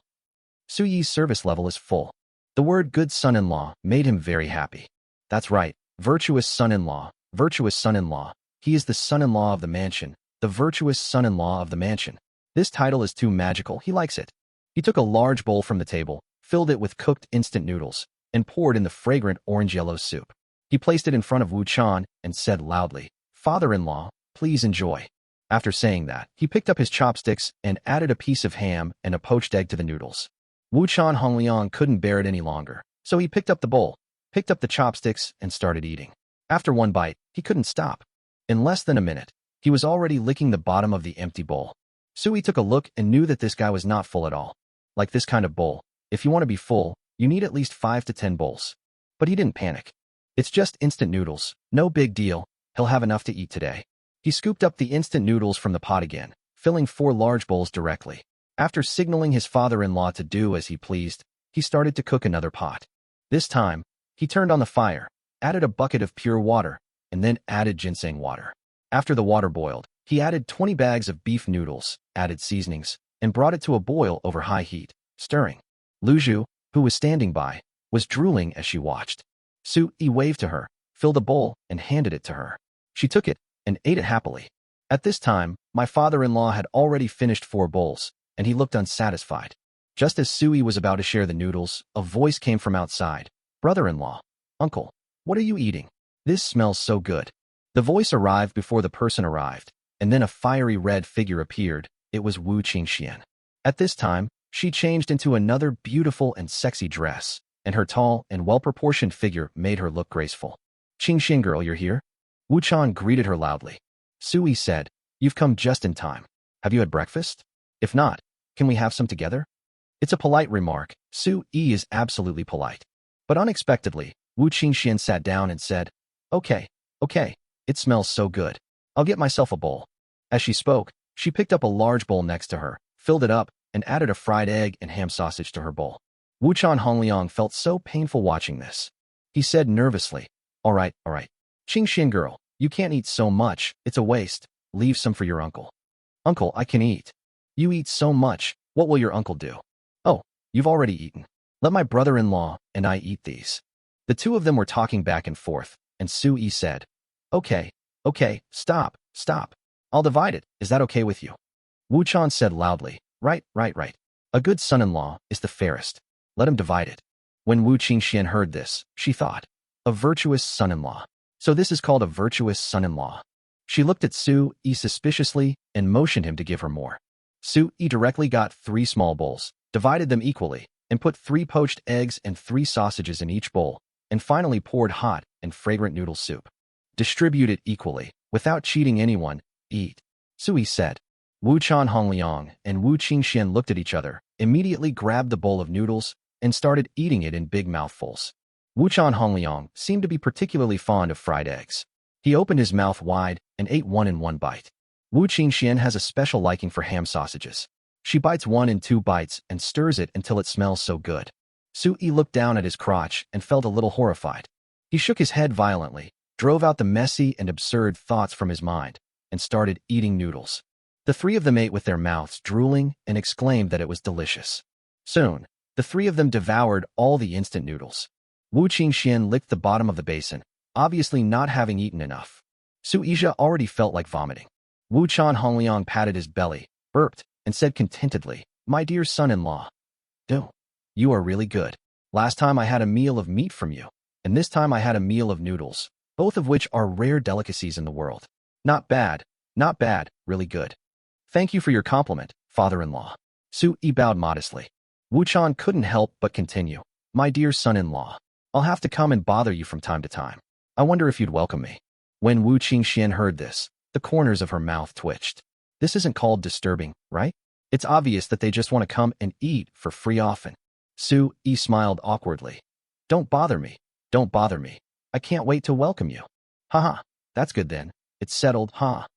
Su-yi's service level is full. The word good son-in-law made him very happy. That's right, virtuous son-in-law, virtuous son-in-law. He is the son-in-law of the mansion, the virtuous son-in-law of the mansion. This title is too magical, he likes it. He took a large bowl from the table, filled it with cooked instant noodles, and poured in the fragrant orange-yellow soup. He placed it in front of Wu Chan and said loudly, "Father-in-law, please enjoy." After saying that, he picked up his chopsticks and added a piece of ham and a poached egg to the noodles. Wu Chan Hongliang couldn't bear it any longer, so he picked up the bowl, picked up the chopsticks, and started eating. After one bite, he couldn't stop. In less than a minute, he was already licking the bottom of the empty bowl. Sui took a look and knew that this guy was not full at all. Like this kind of bowl, if you want to be full, you need at least 5 to 10 bowls. But he didn't panic. It's just instant noodles, no big deal, he'll have enough to eat today. He scooped up the instant noodles from the pot again, filling 4 large bowls directly. After signaling his father-in-law to do as he pleased, he started to cook another pot. This time, he turned on the fire, added a bucket of pure water, and then added ginseng water. After the water boiled, he added 20 bags of beef noodles, added seasonings, and brought it to a boil over high heat, stirring. Lu Zhu, who was standing by, was drooling as she watched. Su-yi waved to her, filled a bowl, and handed it to her. She took it and ate it happily. At this time, my father-in-law had already finished 4 bowls, and he looked unsatisfied. Just as Sui was about to share the noodles, a voice came from outside. "Brother-in-law, uncle, what are you eating? This smells so good." The voice arrived before the person arrived, and then a fiery red figure appeared. It was Wu Qingxian. At this time, she changed into another beautiful and sexy dress, and her tall and well-proportioned figure made her look graceful. "Qingxian girl, you're here?" Wu Chan greeted her loudly. Sui said, "You've come just in time. Have you had breakfast? If not, can we have some together?" It's a polite remark. Su-yi is absolutely polite. But unexpectedly, Wu Qingxian sat down and said, Okay, it smells so good. I'll get myself a bowl." As she spoke, she picked up a large bowl next to her, filled it up, and added a fried egg and ham sausage to her bowl. Wu Chan Hongliang felt so painful watching this. He said nervously, All right. Qingxian girl, you can't eat so much, it's a waste. Leave some for your uncle." "Uncle, I can eat." "You eat so much, what will your uncle do?" "Oh, you've already eaten. Let my brother-in-law and I eat these." The two of them were talking back and forth, and Su-yi said, Okay, stop. I'll divide it, is that okay with you?" Wu Chan said loudly, Right. A good son-in-law is the fairest. Let him divide it." When Wu Qingxian heard this, she thought, a virtuous son-in-law. So this is called a virtuous son-in-law. She looked at Su-yi suspiciously and motioned him to give her more. Su-yi directly got 3 small bowls, divided them equally, and put 3 poached eggs and 3 sausages in each bowl, and finally poured hot and fragrant noodle soup. "Distribute it equally, without cheating anyone, eat," Sui said. Wu Chan Hongliang and Wu Qingxian looked at each other, immediately grabbed the bowl of noodles, and started eating it in big mouthfuls. Wu Chan Hongliang seemed to be particularly fond of fried eggs. He opened his mouth wide and ate one in one bite. Wu Qingxian has a special liking for ham sausages. She bites one in 2 bites and stirs it until it smells so good. Su-yi looked down at his crotch and felt a little horrified. He shook his head violently, drove out the messy and absurd thoughts from his mind, and started eating noodles. The 3 of them ate with their mouths drooling and exclaimed that it was delicious. Soon, the 3 of them devoured all the instant noodles. Wu Qingxian licked the bottom of the basin, obviously not having eaten enough. Su-yi already felt like vomiting. Wu Chan Hongliang patted his belly, burped, and said contentedly, "My dear son-in-law, you are really good. Last time I had a meal of meat from you, and this time I had a meal of noodles, both of which are rare delicacies in the world. Not bad, really good. Thank you for your compliment, father-in-law." Su-yi bowed modestly. Wu Chan couldn't help but continue, "My dear son-in-law, I'll have to come and bother you from time to time. I wonder if you'd welcome me." When Wu Qingxian heard this, the corners of her mouth twitched. This isn't called disturbing, right? It's obvious that they just want to come and eat for free often. Su-yi smiled awkwardly. Don't bother me. I can't wait to welcome you." "Haha, that's good then. It's settled, huh?"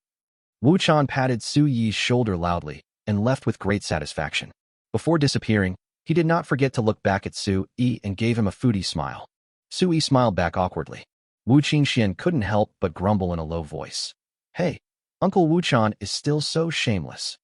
Wu Chan patted Su-yi's shoulder loudly and left with great satisfaction. Before disappearing, He did not forget to look back at Su-yi and gave him a foodie smile. Su-yi smiled back awkwardly. Wu Qingxian couldn't help but grumble in a low voice. Hey, Uncle Wu-chan is still so shameless.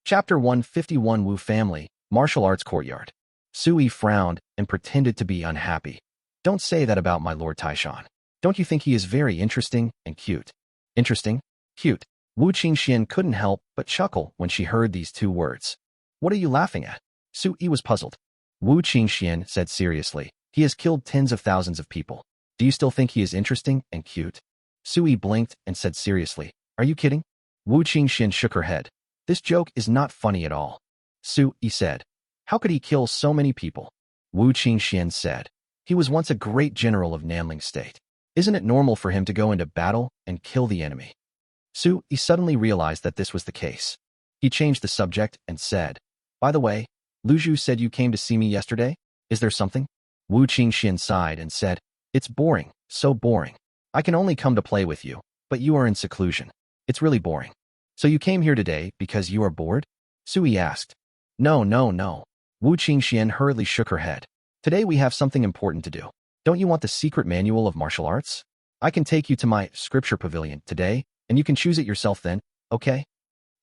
Chapter 151 Wu Family, Martial Arts Courtyard. Su-yi frowned and pretended to be unhappy. Don't say that about my Lord Taishan. Don't you think he is very interesting and cute? Interesting? Cute. Wu Qingxian couldn't help but chuckle when she heard these two words. What are you laughing at? Su-yi was puzzled. Wu Qingxian said seriously, he has killed tens of thousands of people. Do you still think he is interesting and cute? Su-yi blinked and said seriously, are you kidding? Wu Qingxian shook her head. This joke is not funny at all. Su-yi said, how could he kill so many people? Wu Qingxian said, he was once a great general of Nanling State. Isn't it normal for him to go into battle and kill the enemy? Su-yi suddenly realized that this was the case. He changed the subject and said, by the way, Lu Zhu said you came to see me yesterday? Is there something? Wu Qingxian sighed and said, it's boring, so boring. I can only come to play with you, but you are in seclusion. It's really boring. So you came here today because you are bored? Su-yi asked. No. Wu Qingxian hurriedly shook her head. Today we have something important to do. Don't you want the secret manual of martial arts? I can take you to my scripture pavilion today, and you can choose it yourself then, okay?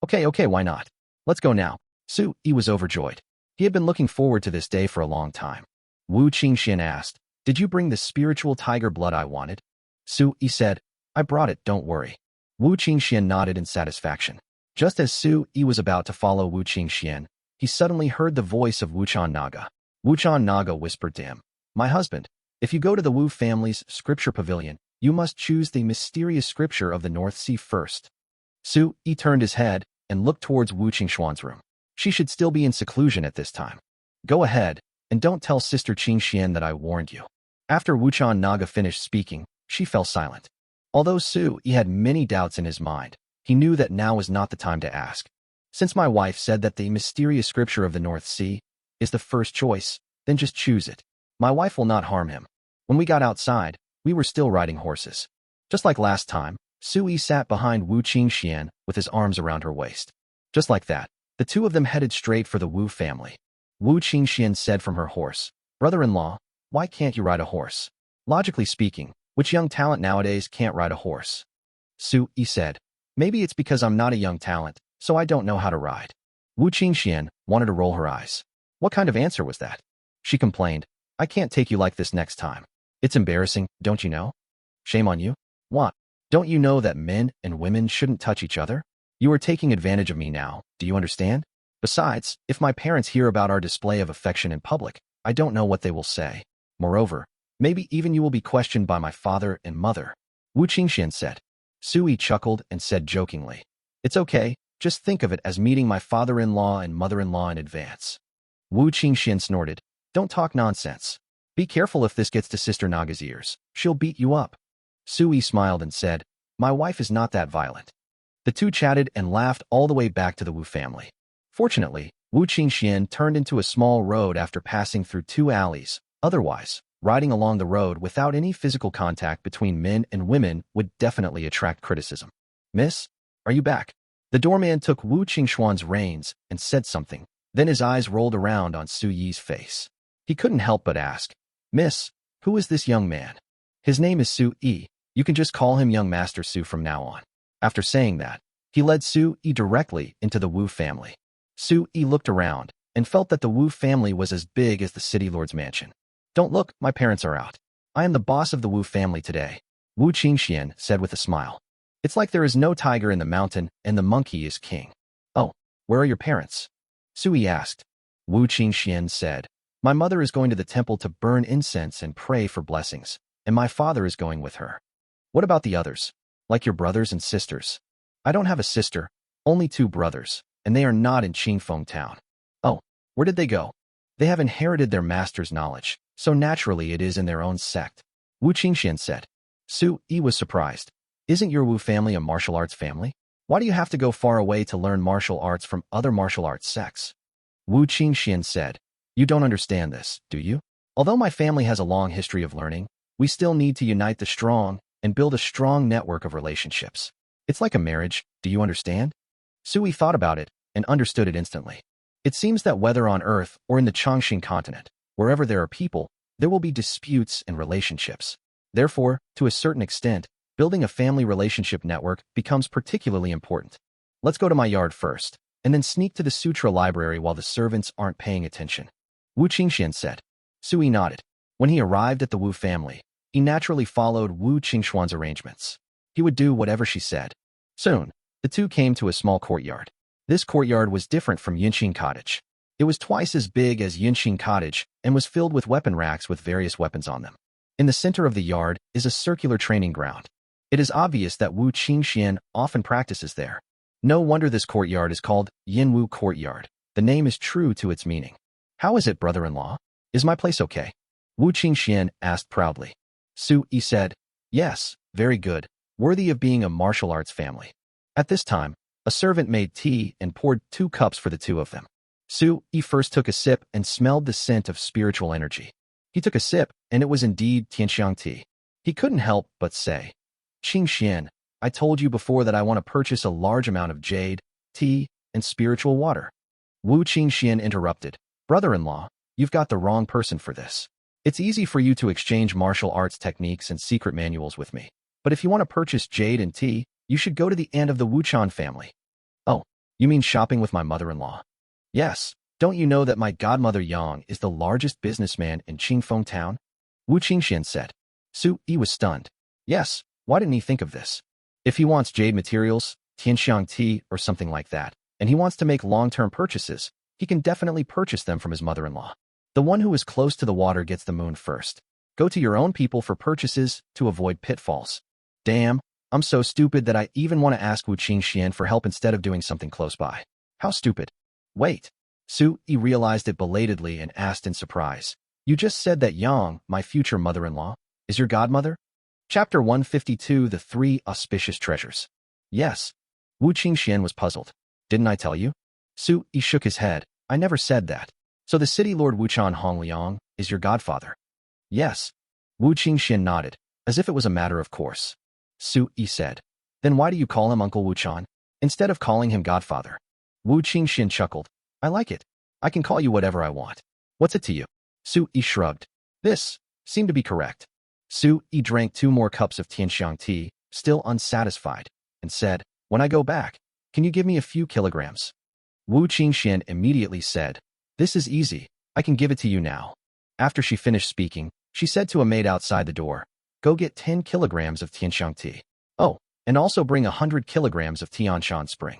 Okay, why not? Let's go now. Su-yi was overjoyed. He had been looking forward to this day for a long time. Wu Qingxian asked, did you bring the spiritual tiger blood I wanted? Su-yi said, I brought it, don't worry. Wu Qingxian nodded in satisfaction. Just as Su-yi was about to follow Wu Qingxian, he suddenly heard the voice of Wuchan Naga. Wuchan Naga whispered to him, my husband, if you go to the Wu family's scripture pavilion, you must choose the mysterious scripture of the North Sea first. Su-yi turned his head and looked towards Wu Qingxuan's room. She should still be in seclusion at this time. Go ahead, and don't tell Sister Qingxian that I warned you. After Wuchan Naga finished speaking, she fell silent. Although Su-yi had many doubts in his mind, he knew that now was not the time to ask. Since my wife said that the mysterious scripture of the North Sea is the first choice, then just choose it. My wife will not harm him. When we got outside, we were still riding horses. Just like last time, Su-yi sat behind Wu Qingxian with his arms around her waist. Just like that, the two of them headed straight for the Wu family. Wu Qingxian said from her horse, brother-in-law, why can't you ride a horse? Logically speaking, which young talent nowadays can't ride a horse? Su-yi said, maybe it's because I'm not a young talent, so I don't know how to ride. Wu Qingxian wanted to roll her eyes. What kind of answer was that? She complained, I can't take you like this next time. It's embarrassing, don't you know? Shame on you. What? Don't you know that men and women shouldn't touch each other? You are taking advantage of me now, do you understand? Besides, if my parents hear about our display of affection in public, I don't know what they will say. Moreover, maybe even you will be questioned by my father and mother. Wu Qingxian said. Su-yi chuckled and said jokingly, it's okay, just think of it as meeting my father-in-law and mother-in-law in advance. Wu Qingxian snorted, don't talk nonsense. Be careful if this gets to Sister Naga's ears. She'll beat you up. Su-yi smiled and said, my wife is not that violent. The two chatted and laughed all the way back to the Wu family. Fortunately, Wu Qingxian turned into a small road after passing through two alleys. Otherwise, riding along the road without any physical contact between men and women would definitely attract criticism. Miss, are you back? The doorman took Wu Qingxuan's reins and said something. Then his eyes rolled around on Su-yi's face. He couldn't help but ask, Miss, who is this young man? His name is Su-yi. You can just call him Young Master Su from now on. After saying that, he led Su-yi directly into the Wu family. Su-yi looked around and felt that the Wu family was as big as the city lord's mansion. Don't look, my parents are out. I am the boss of the Wu family today, Wu Qingxian said with a smile. It's like there is no tiger in the mountain and the monkey is king. Oh, where are your parents? Su-yi asked. Wu Qingxian said, my mother is going to the temple to burn incense and pray for blessings, and my father is going with her. What about the others? Like your brothers and sisters? I don't have a sister, only two brothers, and they are not in Qingfeng town. Oh, where did they go? They have inherited their master's knowledge, so naturally it is in their own sect, Wu Qingxian said. Su-yi was surprised. Isn't your Wu family a martial arts family? Why do you have to go far away to learn martial arts from other martial arts sects? Wu Qingxian said, you don't understand this, do you? Although my family has a long history of learning, we still need to unite the strong and build a strong network of relationships. It's like a marriage, do you understand? Su-yi thought about it and understood it instantly. It seems that whether on Earth or in the Chongqing continent, wherever there are people, there will be disputes and relationships. Therefore, to a certain extent, building a family relationship network becomes particularly important. Let's go to my yard first, and then sneak to the sutra library while the servants aren't paying attention. Wu Qingxian said. Sui nodded. When he arrived at the Wu family, he naturally followed Wu Qingshuan's arrangements. He would do whatever she said. Soon, the two came to a small courtyard. This courtyard was different from Yinqing Cottage. It was twice as big as Yinqing Cottage and was filled with weapon racks with various weapons on them. In the center of the yard is a circular training ground. It is obvious that Wu Qingxian often practices there. No wonder this courtyard is called Yinwu Courtyard. The name is true to its meaning. How is it, brother-in-law? Is my place okay? Wu Qingxian asked proudly. Su Yi said, yes, very good, worthy of being a martial arts family. At this time, a servant made tea and poured 2 cups for the two of them. Su Yi first took a sip and smelled the scent of spiritual energy. He took a sip, and it was indeed Tianxiang tea. He couldn't help but say, Qingxian, I told you before that I want to purchase a large amount of jade, tea, and spiritual water. Wu Qingxian interrupted, brother-in-law, you've got the wrong person for this. It's easy for you to exchange martial arts techniques and secret manuals with me. But if you want to purchase jade and tea, you should go to the end of the Wuchan family. Oh, you mean shopping with my mother-in-law? Yes, don't you know that my godmother Yang is the largest businessman in Qingfeng town? Wu Qingxian said. Su Yi was stunned. Yes, why didn't he think of this? If he wants jade materials, Tianxiang tea, or something like that, and he wants to make long-term purchases, he can definitely purchase them from his mother-in-law. The one who is close to the water gets the moon first. Go to your own people for purchases to avoid pitfalls. Damn, I'm so stupid that I even want to ask Wu Qingxian for help instead of doing something close by. How stupid. Wait. Su Yi realized it belatedly and asked in surprise. You just said that Yang, my future mother-in-law, is your godmother? Chapter 152, The 3 Auspicious Treasures. Yes. Wu Qingxian was puzzled. Didn't I tell you? Su Yi shook his head. I never said that. So the city lord Wuchan Hongliang is your godfather? Yes. Wu Qingxian nodded, as if it was a matter of course. Su Yi said. Then why do you call him Uncle Wuchan, instead of calling him godfather? Wu Qingxian chuckled. I like it. I can call you whatever I want. What's it to you? Su Yi shrugged. This seemed to be correct. Su Yi drank 2 more cups of Tianxiang tea, still unsatisfied, and said, when I go back, can you give me a few kilograms? Wu Qingxian immediately said, this is easy, I can give it to you now. After she finished speaking, she said to a maid outside the door, go get 10 kilograms of Tianxiang tea. Oh, and also bring 100 kilograms of Tianshan Spring.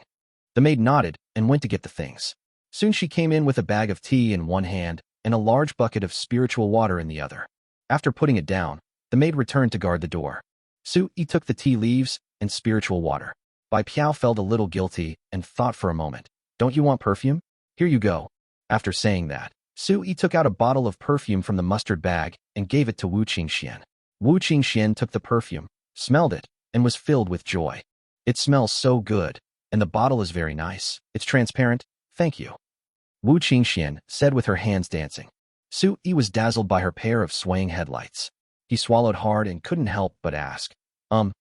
The maid nodded and went to get the things. Soon she came in with a bag of tea in one hand and a large bucket of spiritual water in the other. After putting it down, the maid returned to guard the door. Su Yi took the tea leaves and spiritual water. Bai Piao felt a little guilty and thought for a moment. Don't you want perfume? Here you go. After saying that, Su Yi took out a bottle of perfume from the mustard bag and gave it to Wu Qingxian. Wu Qingxian took the perfume, smelled it, and was filled with joy. It smells so good, and the bottle is very nice. It's transparent. Thank you. Wu Qingxian said with her hands dancing. Su Yi was dazzled by her pair of swaying headlights. He swallowed hard and couldn't help but ask, do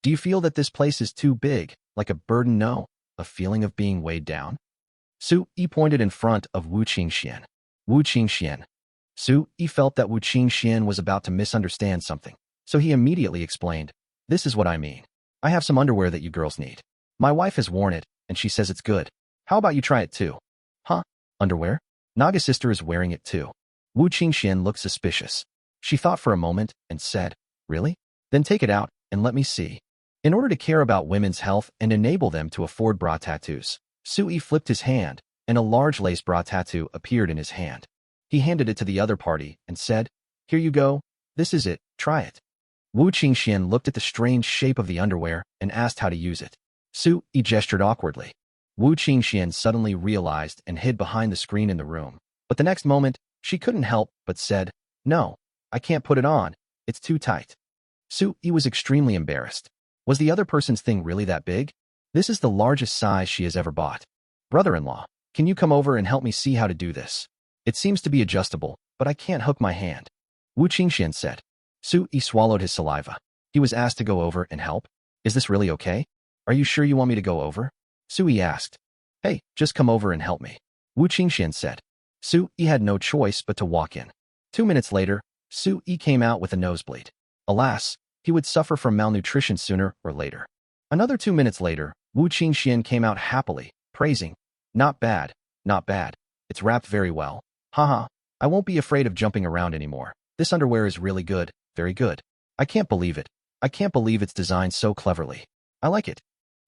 you feel that this place is too big, like a burden? No, a feeling of being weighed down? Su Yi pointed in front of Wu Qingxian. Wu Qingxian. Su Yi felt that Wu Qingxian was about to misunderstand something, so he immediately explained, this is what I mean. I have some underwear that you girls need. My wife has worn it, and she says it's good. How about you try it too? Huh? Underwear? Naga's sister is wearing it too. Wu Qingxian looked suspicious. She thought for a moment and said, really? Then take it out and let me see. In order to care about women's health and enable them to afford bra tattoos, Su Yi flipped his hand, and a large lace bra tattoo appeared in his hand. He handed it to the other party and said, here you go. This is it. Try it. Wu Qingxian looked at the strange shape of the underwear and asked how to use it. Su Yi gestured awkwardly. Wu Qingxian suddenly realized and hid behind the screen in the room. But the next moment, she couldn't help but said, no, I can't put it on. It's too tight. Su Yi was extremely embarrassed. Was the other person's thing really that big? This is the largest size she has ever bought. Brother-in-law, can you come over and help me see how to do this? It seems to be adjustable, but I can't hook my hand. Wu Qingxian said. Su Yi swallowed his saliva. He was asked to go over and help. Is this really okay? Are you sure you want me to go over? Su Yi asked. Hey, just come over and help me, Wu Qingxian said. Su Yi had no choice but to walk in. 2 minutes later, Su Yi came out with a nosebleed. Alas, he would suffer from malnutrition sooner or later. Another 2 minutes later, Wu Qingxian came out happily, praising, "Not bad, not bad. It's wrapped very well. Haha, I won't be afraid of jumping around anymore. This underwear is really good, very good. I can't believe it. I can't believe it's designed so cleverly. I like it."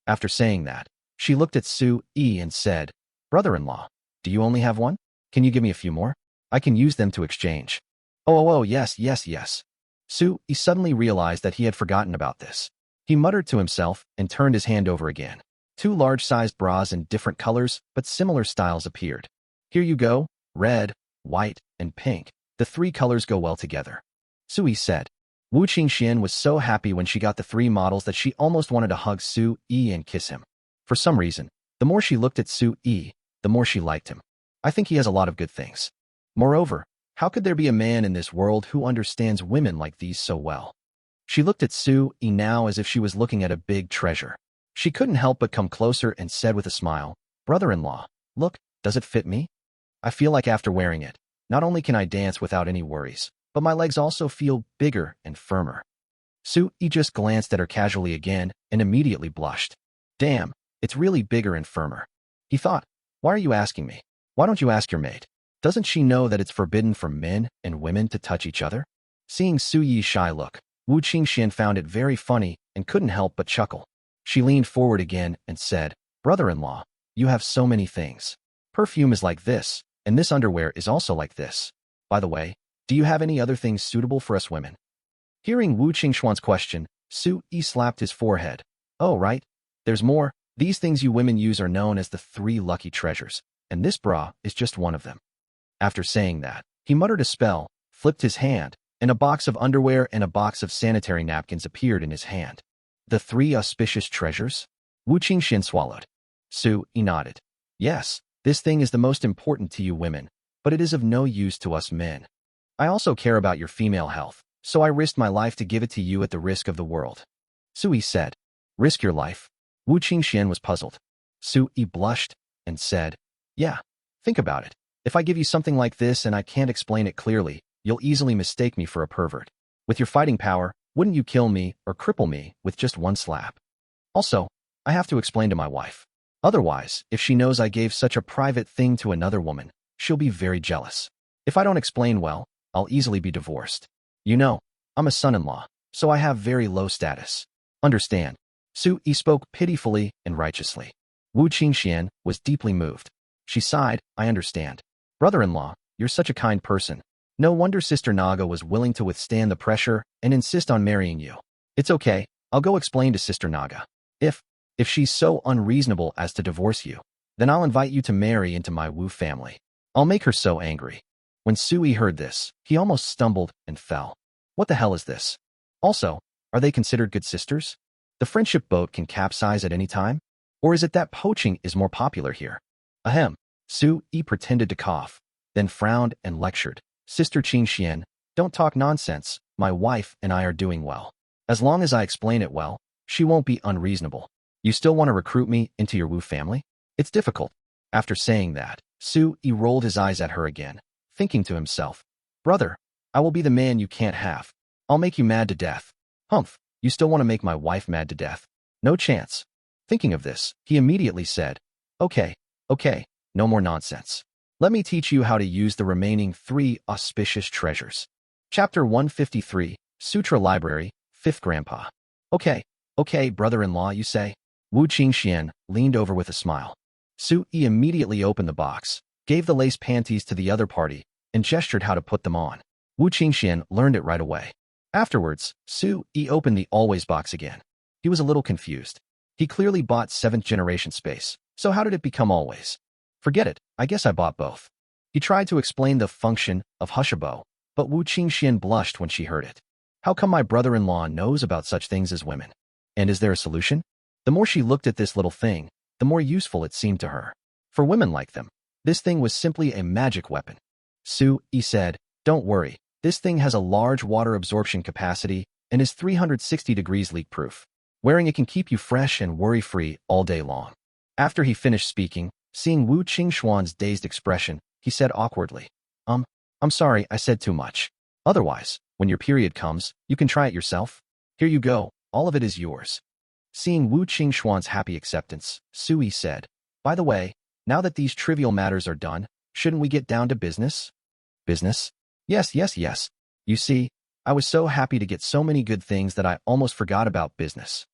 After saying that, she looked at Su Yi and said, "Brother-in-law, do you only have one? Can you give me a few more? I can use them to exchange." Oh, yes, yes, yes. Su Yi suddenly realized that he had forgotten about this. He muttered to himself and turned his hand over again. 2 large-sized bras in different colors but similar styles appeared. Here you go, red, white, and pink. The 3 colors go well together, Su Yi said. Wu Qingxian was so happy when she got the 3 models that she almost wanted to hug Su Yi and kiss him. For some reason, the more she looked at Su Yi, the more she liked him. I think he has a lot of good things. Moreover, how could there be a man in this world who understands women like these so well? She looked at Su Yi now as if she was looking at a big treasure. She couldn't help but come closer and said with a smile, "Brother-in-law, look, does it fit me? I feel like after wearing it, not only can I dance without any worries, but my legs also feel bigger and firmer." Su Yi just glanced at her casually again and immediately blushed. Damn, it's really bigger and firmer. He thought, why are you asking me? Why don't you ask your mate? Doesn't she know that it's forbidden for men and women to touch each other? Seeing Su Yi's shy look, Wu Qingxian found it very funny and couldn't help but chuckle. She leaned forward again and said, "Brother-in-law, you have so many things. Perfume is like this, and this underwear is also like this. By the way, do you have any other things suitable for us women?" Hearing Wu Qingxuan's question, Su Yi slapped his forehead. "Oh, right. There's more. These things you women use are known as the 3 lucky treasures, and this bra is just one of them." After saying that, he muttered a spell, flipped his hand, and a box of underwear and a box of sanitary napkins appeared in his hand. The 3 auspicious treasures? Wu Qingxian swallowed. Su Yi nodded. "Yes, this thing is the most important to you women, but it is of no use to us men. I also care about your female health, so I risked my life to give it to you at the risk of the world." Su Yi said. "Risk your life?" Wu Qingxian was puzzled. Su Yi blushed and said, "Yeah, think about it. If I give you something like this and I can't explain it clearly, you'll easily mistake me for a pervert. With your fighting power, wouldn't you kill me or cripple me with just one slap? Also, I have to explain to my wife. Otherwise, if she knows I gave such a private thing to another woman, she'll be very jealous. If I don't explain well, I'll easily be divorced. You know, I'm a son-in-law, so I have very low status. Understand?" Su Yi spoke pitifully and righteously. Wu Qingxian was deeply moved. She sighed, "I understand. Brother-in-law, you're such a kind person. No wonder Sister Naga was willing to withstand the pressure and insist on marrying you. It's okay, I'll go explain to Sister Naga. If she's so unreasonable as to divorce you, then I'll invite you to marry into my Wu family. I'll make her so angry." When Su Yi heard this, he almost stumbled and fell. What the hell is this? Also, are they considered good sisters? The friendship boat can capsize at any time? Or is it that poaching is more popular here? Ahem. Su Yi pretended to cough, then frowned and lectured. "Sister Qingxian, don't talk nonsense. My wife and I are doing well. As long as I explain it well, she won't be unreasonable. You still want to recruit me into your Wu family? It's difficult." After saying that, Su Yi rolled his eyes at her again, thinking to himself, "Brother, I will be the man you can't have. I'll make you mad to death." Humph, you still want to make my wife mad to death? No chance. Thinking of this, he immediately said, Okay, no more nonsense. Let me teach you how to use the remaining 3 auspicious treasures." Chapter 153, Sutra Library, 5th Grandpa. Okay, brother-in-law, you say? Wu Qingxian leaned over with a smile. Su Yi immediately opened the box, gave the lace panties to the other party, and gestured how to put them on. Wu Qingxian learned it right away. Afterwards, Su Yi opened the always box again. He was a little confused. He clearly bought 7th generation space, so how did it become always? Forget it, I guess I bought both. He tried to explain the function of Hushabou, but Wu Qingxian blushed when she heard it. How come my brother-in-law knows about such things as women? And is there a solution? The more she looked at this little thing, the more useful it seemed to her. For women like them, this thing was simply a magic weapon. Su Yi said, "Don't worry, this thing has a large water absorption capacity and is 360 degrees leak-proof. Wearing it can keep you fresh and worry-free all day long." After he finished speaking, Seeing Wu Qingxuan's dazed expression, he said awkwardly, I'm sorry, I said too much. Otherwise, when your period comes, you can try it yourself. Here you go, all of it is yours. Seeing Wu Qingxuan's happy acceptance, Sui said, by the way, now that these trivial matters are done, shouldn't we get down to business? Business? Yes, yes, yes. You see, I was so happy to get so many good things that I almost forgot about business.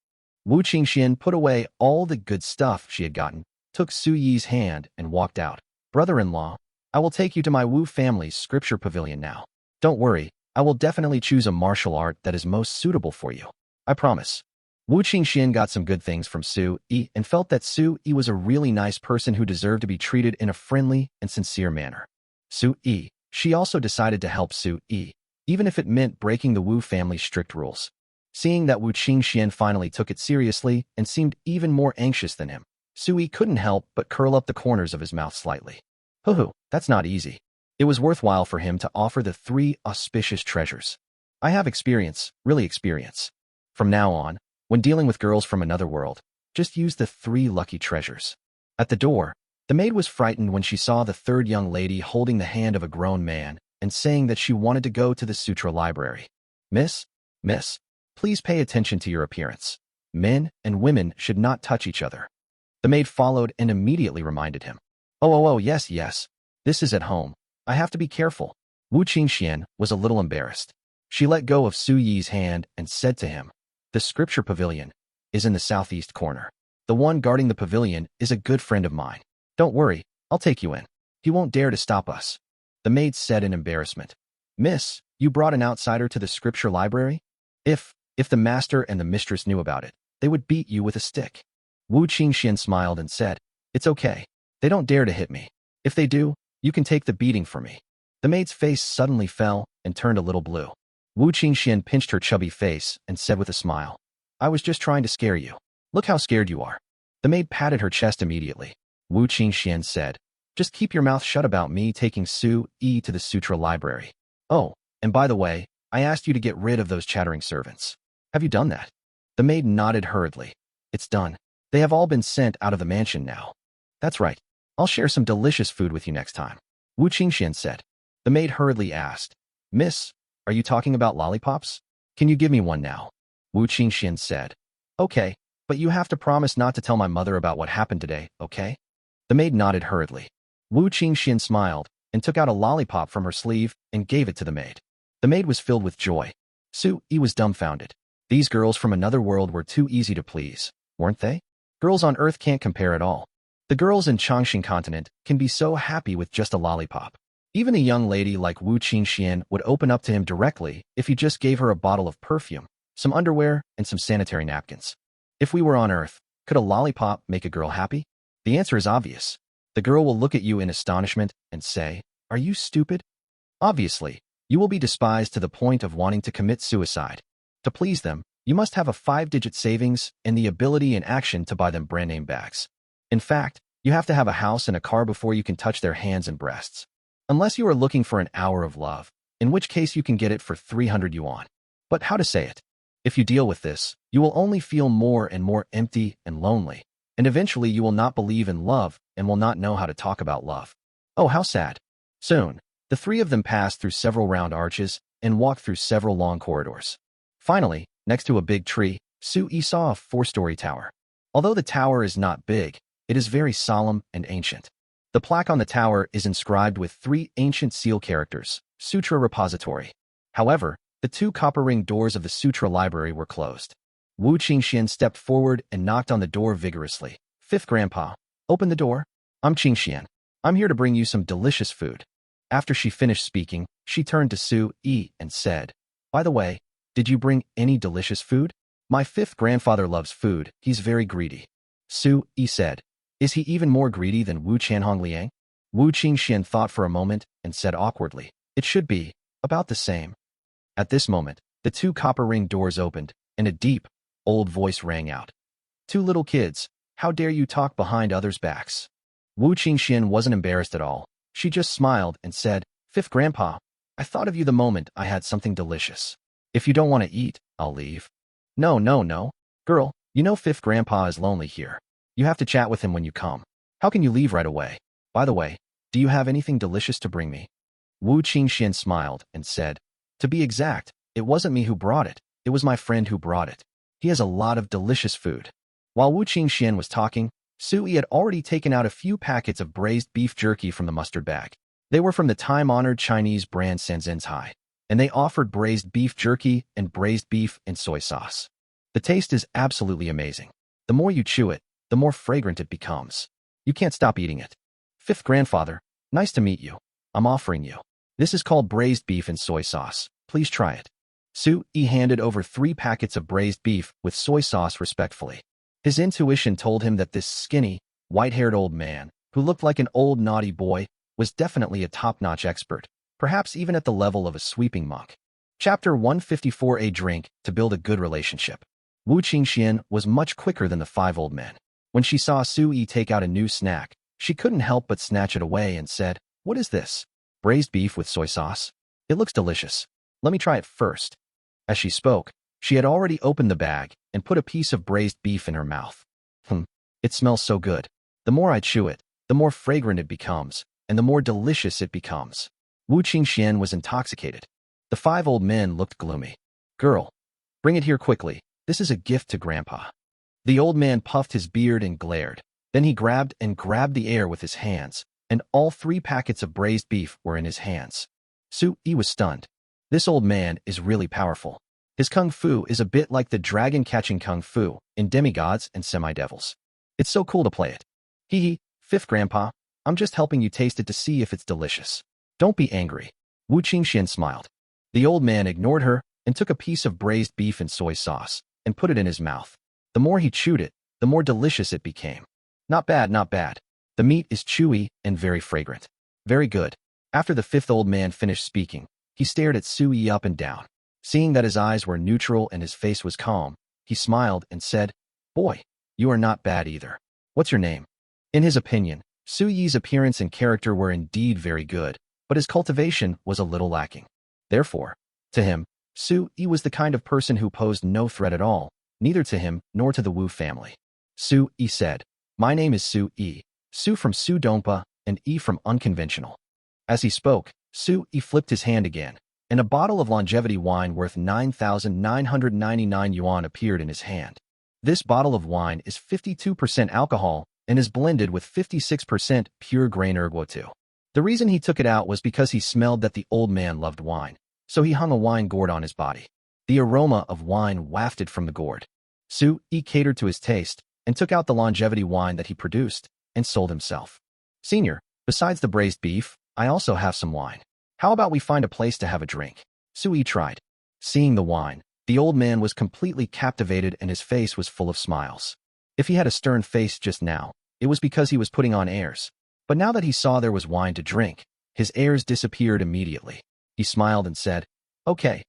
Wu Qingxian put away all the good stuff she had gotten, took Su Yi's hand, and walked out. Brother-in-law, I will take you to my Wu family's scripture pavilion now. Don't worry, I will definitely choose a martial art that is most suitable for you. I promise. Wu Qingxian got some good things from Su Yi and felt that Su Yi was a really nice person who deserved to be treated in a friendly and sincere manner. Su Yi, she also decided to help Su Yi, even if it meant breaking the Wu family's strict rules. Seeing that Wu Qingxian finally took it seriously and seemed even more anxious than him, Su Yi couldn't help but curl up the corners of his mouth slightly. Hoo-hoo, that's not easy. It was worthwhile for him to offer the 3 auspicious treasures. I have experience, really experience. From now on, when dealing with girls from another world, just use the 3 lucky treasures. At the door, the maid was frightened when she saw the 3rd young lady holding the hand of a grown man and saying that she wanted to go to the sutra library. Miss, please pay attention to your appearance. Men and women should not touch each other. The maid followed and immediately reminded him. Oh, yes. This is at home. I have to be careful. Wu Qingxian was a little embarrassed. She let go of Su Yi's hand and said to him, the scripture pavilion is in the southeast corner. The one guarding the pavilion is a good friend of mine. Don't worry, I'll take you in. He won't dare to stop us. The maid said in embarrassment. Miss, you brought an outsider to the scripture library? If the master and the mistress knew about it, they would beat you with a stick. Wu Qingxian smiled and said, it's okay. They don't dare to hit me. If they do, you can take the beating for me. The maid's face suddenly fell and turned a little blue. Wu Qingxian pinched her chubby face and said with a smile, I was just trying to scare you. Look how scared you are. The maid patted her chest immediately. Wu Qingxian said, just keep your mouth shut about me taking Su Yi to the sutra library. Oh, and by the way, I asked you to get rid of those chattering servants. Have you done that? The maid nodded hurriedly. It's done. They have all been sent out of the mansion now. That's right. I'll share some delicious food with you next time. Wu Qingxian said. The maid hurriedly asked, Miss, are you talking about lollipops? Can you give me one now? Wu Qingxian said. Okay, but you have to promise not to tell my mother about what happened today, okay? The maid nodded hurriedly. Wu Qingxian smiled and took out a lollipop from her sleeve and gave it to the maid. The maid was filled with joy. Su Yi was dumbfounded. These girls from another world were too easy to please, weren't they? Girls on Earth can't compare at all. The girls in Changxing continent can be so happy with just a lollipop. Even a young lady like Wu Qingxian would open up to him directly if he just gave her a bottle of perfume, some underwear, and some sanitary napkins. If we were on Earth, could a lollipop make a girl happy? The answer is obvious. The girl will look at you in astonishment and say, are you stupid? Obviously, you will be despised to the point of wanting to commit suicide. To please them, you must have a 5-digit savings and the ability and action to buy them brand-name bags. In fact, you have to have a house and a car before you can touch their hands and breasts. Unless you are looking for an hour of love, in which case you can get it for 300 yuan. But how to say it? If you deal with this, you will only feel more and more empty and lonely, and eventually you will not believe in love and will not know how to talk about love. Oh, how sad. Soon, the 3 of them passed through several round arches and walked through several long corridors. Finally, next to a big tree, Su Yi saw a 4-story tower. Although the tower is not big, it is very solemn and ancient. The plaque on the tower is inscribed with 3 ancient seal characters, Sutra Repository. However, the 2 copper ring doors of the Sutra library were closed. Wu Qingxian stepped forward and knocked on the door vigorously. 5th Grandpa, open the door. I'm Qingxian. I'm here to bring you some delicious food. After she finished speaking, she turned to Su Yi and said, by the way, did you bring any delicious food? My 5th grandfather loves food. He's very greedy. Su Yi said. Is he even more greedy than Wu Chanhong Liang? Wu Qingxian thought for a moment and said awkwardly, it should be about the same. At this moment, the 2 copper ring doors opened, and a deep, old voice rang out. 2 little kids, how dare you talk behind others' backs? Wu Qingxian wasn't embarrassed at all. She just smiled and said, 5th Grandpa, I thought of you the moment I had something delicious. If you don't want to eat, I'll leave. No. Girl, you know 5th Grandpa is lonely here. You have to chat with him when you come. How can you leave right away? By the way, do you have anything delicious to bring me? Wu Qingxian smiled and said, to be exact, it wasn't me who brought it. It was my friend who brought it. He has a lot of delicious food. While Wu Qingxian was talking, Sui had already taken out a few packets of braised beef jerky from the mustard bag. They were from the time-honored Chinese brand Sanzhentai, and they offered braised beef jerky and braised beef and soy sauce. The taste is absolutely amazing. The more you chew it, the more fragrant it becomes. You can't stop eating it. Fifth grandfather, nice to meet you. I'm offering you. This is called braised beef and soy sauce. Please try it. Sui handed over 3 packets of braised beef with soy sauce respectfully. His intuition told him that this skinny, white-haired old man, who looked like an old naughty boy, was definitely a top-notch expert, perhaps even at the level of a sweeping monk. Chapter 154. A drink to build a good relationship. Wu Qingxian was much quicker than the 5 old men. When she saw Sui take out a new snack, she couldn't help but snatch it away and said, what is this? Braised beef with soy sauce? It looks delicious. Let me try it first. As she spoke, she had already opened the bag and put a piece of braised beef in her mouth. It smells so good. The more I chew it, the more fragrant it becomes, and the more delicious it becomes. Wu Qingxian was intoxicated. The 5 old men looked gloomy. Girl, bring it here quickly. This is a gift to Grandpa. The old man puffed his beard and glared. Then he grabbed the air with his hands, and all 3 packets of braised beef were in his hands. Sui was stunned. This old man is really powerful. His kung fu is a bit like the dragon-catching kung fu in Demigods and Semi-Devils. It's so cool to play it. Hee, Fifth Grandpa, I'm just helping you taste it to see if it's delicious. Don't be angry. Wu Qingxian smiled. The old man ignored her and took a piece of braised beef and soy sauce and put it in his mouth. The more he chewed it, the more delicious it became. Not bad, not bad. The meat is chewy and very fragrant. Very good. After the 5th old man finished speaking, he stared at Sui up and down. Seeing that his eyes were neutral and his face was calm, he smiled and said, boy, you are not bad either. What's your name? In his opinion, Sui's appearance and character were indeed very good, but his cultivation was a little lacking. Therefore, to him, Sui was the kind of person who posed no threat at all, neither to him nor to the Wu family. Sui said, my name is Sui, Su from Su Dongpa and E from unconventional. As he spoke, Sui flipped his hand again, and a bottle of longevity wine worth 9,999 yuan appeared in his hand. This bottle of wine is 52% alcohol and is blended with 56% pure grain erguotu. The reason he took it out was because he smelled that the old man loved wine, so he hung a wine gourd on his body. The aroma of wine wafted from the gourd. Sui catered to his taste and took out the longevity wine that he produced and sold himself. Senior, besides the braised beef, I also have some wine. How about we find a place to have a drink? Sui tried. Seeing the wine, the old man was completely captivated and his face was full of smiles. If he had a stern face just now, it was because he was putting on airs. But now that he saw there was wine to drink, his airs disappeared immediately. He smiled and said, okay,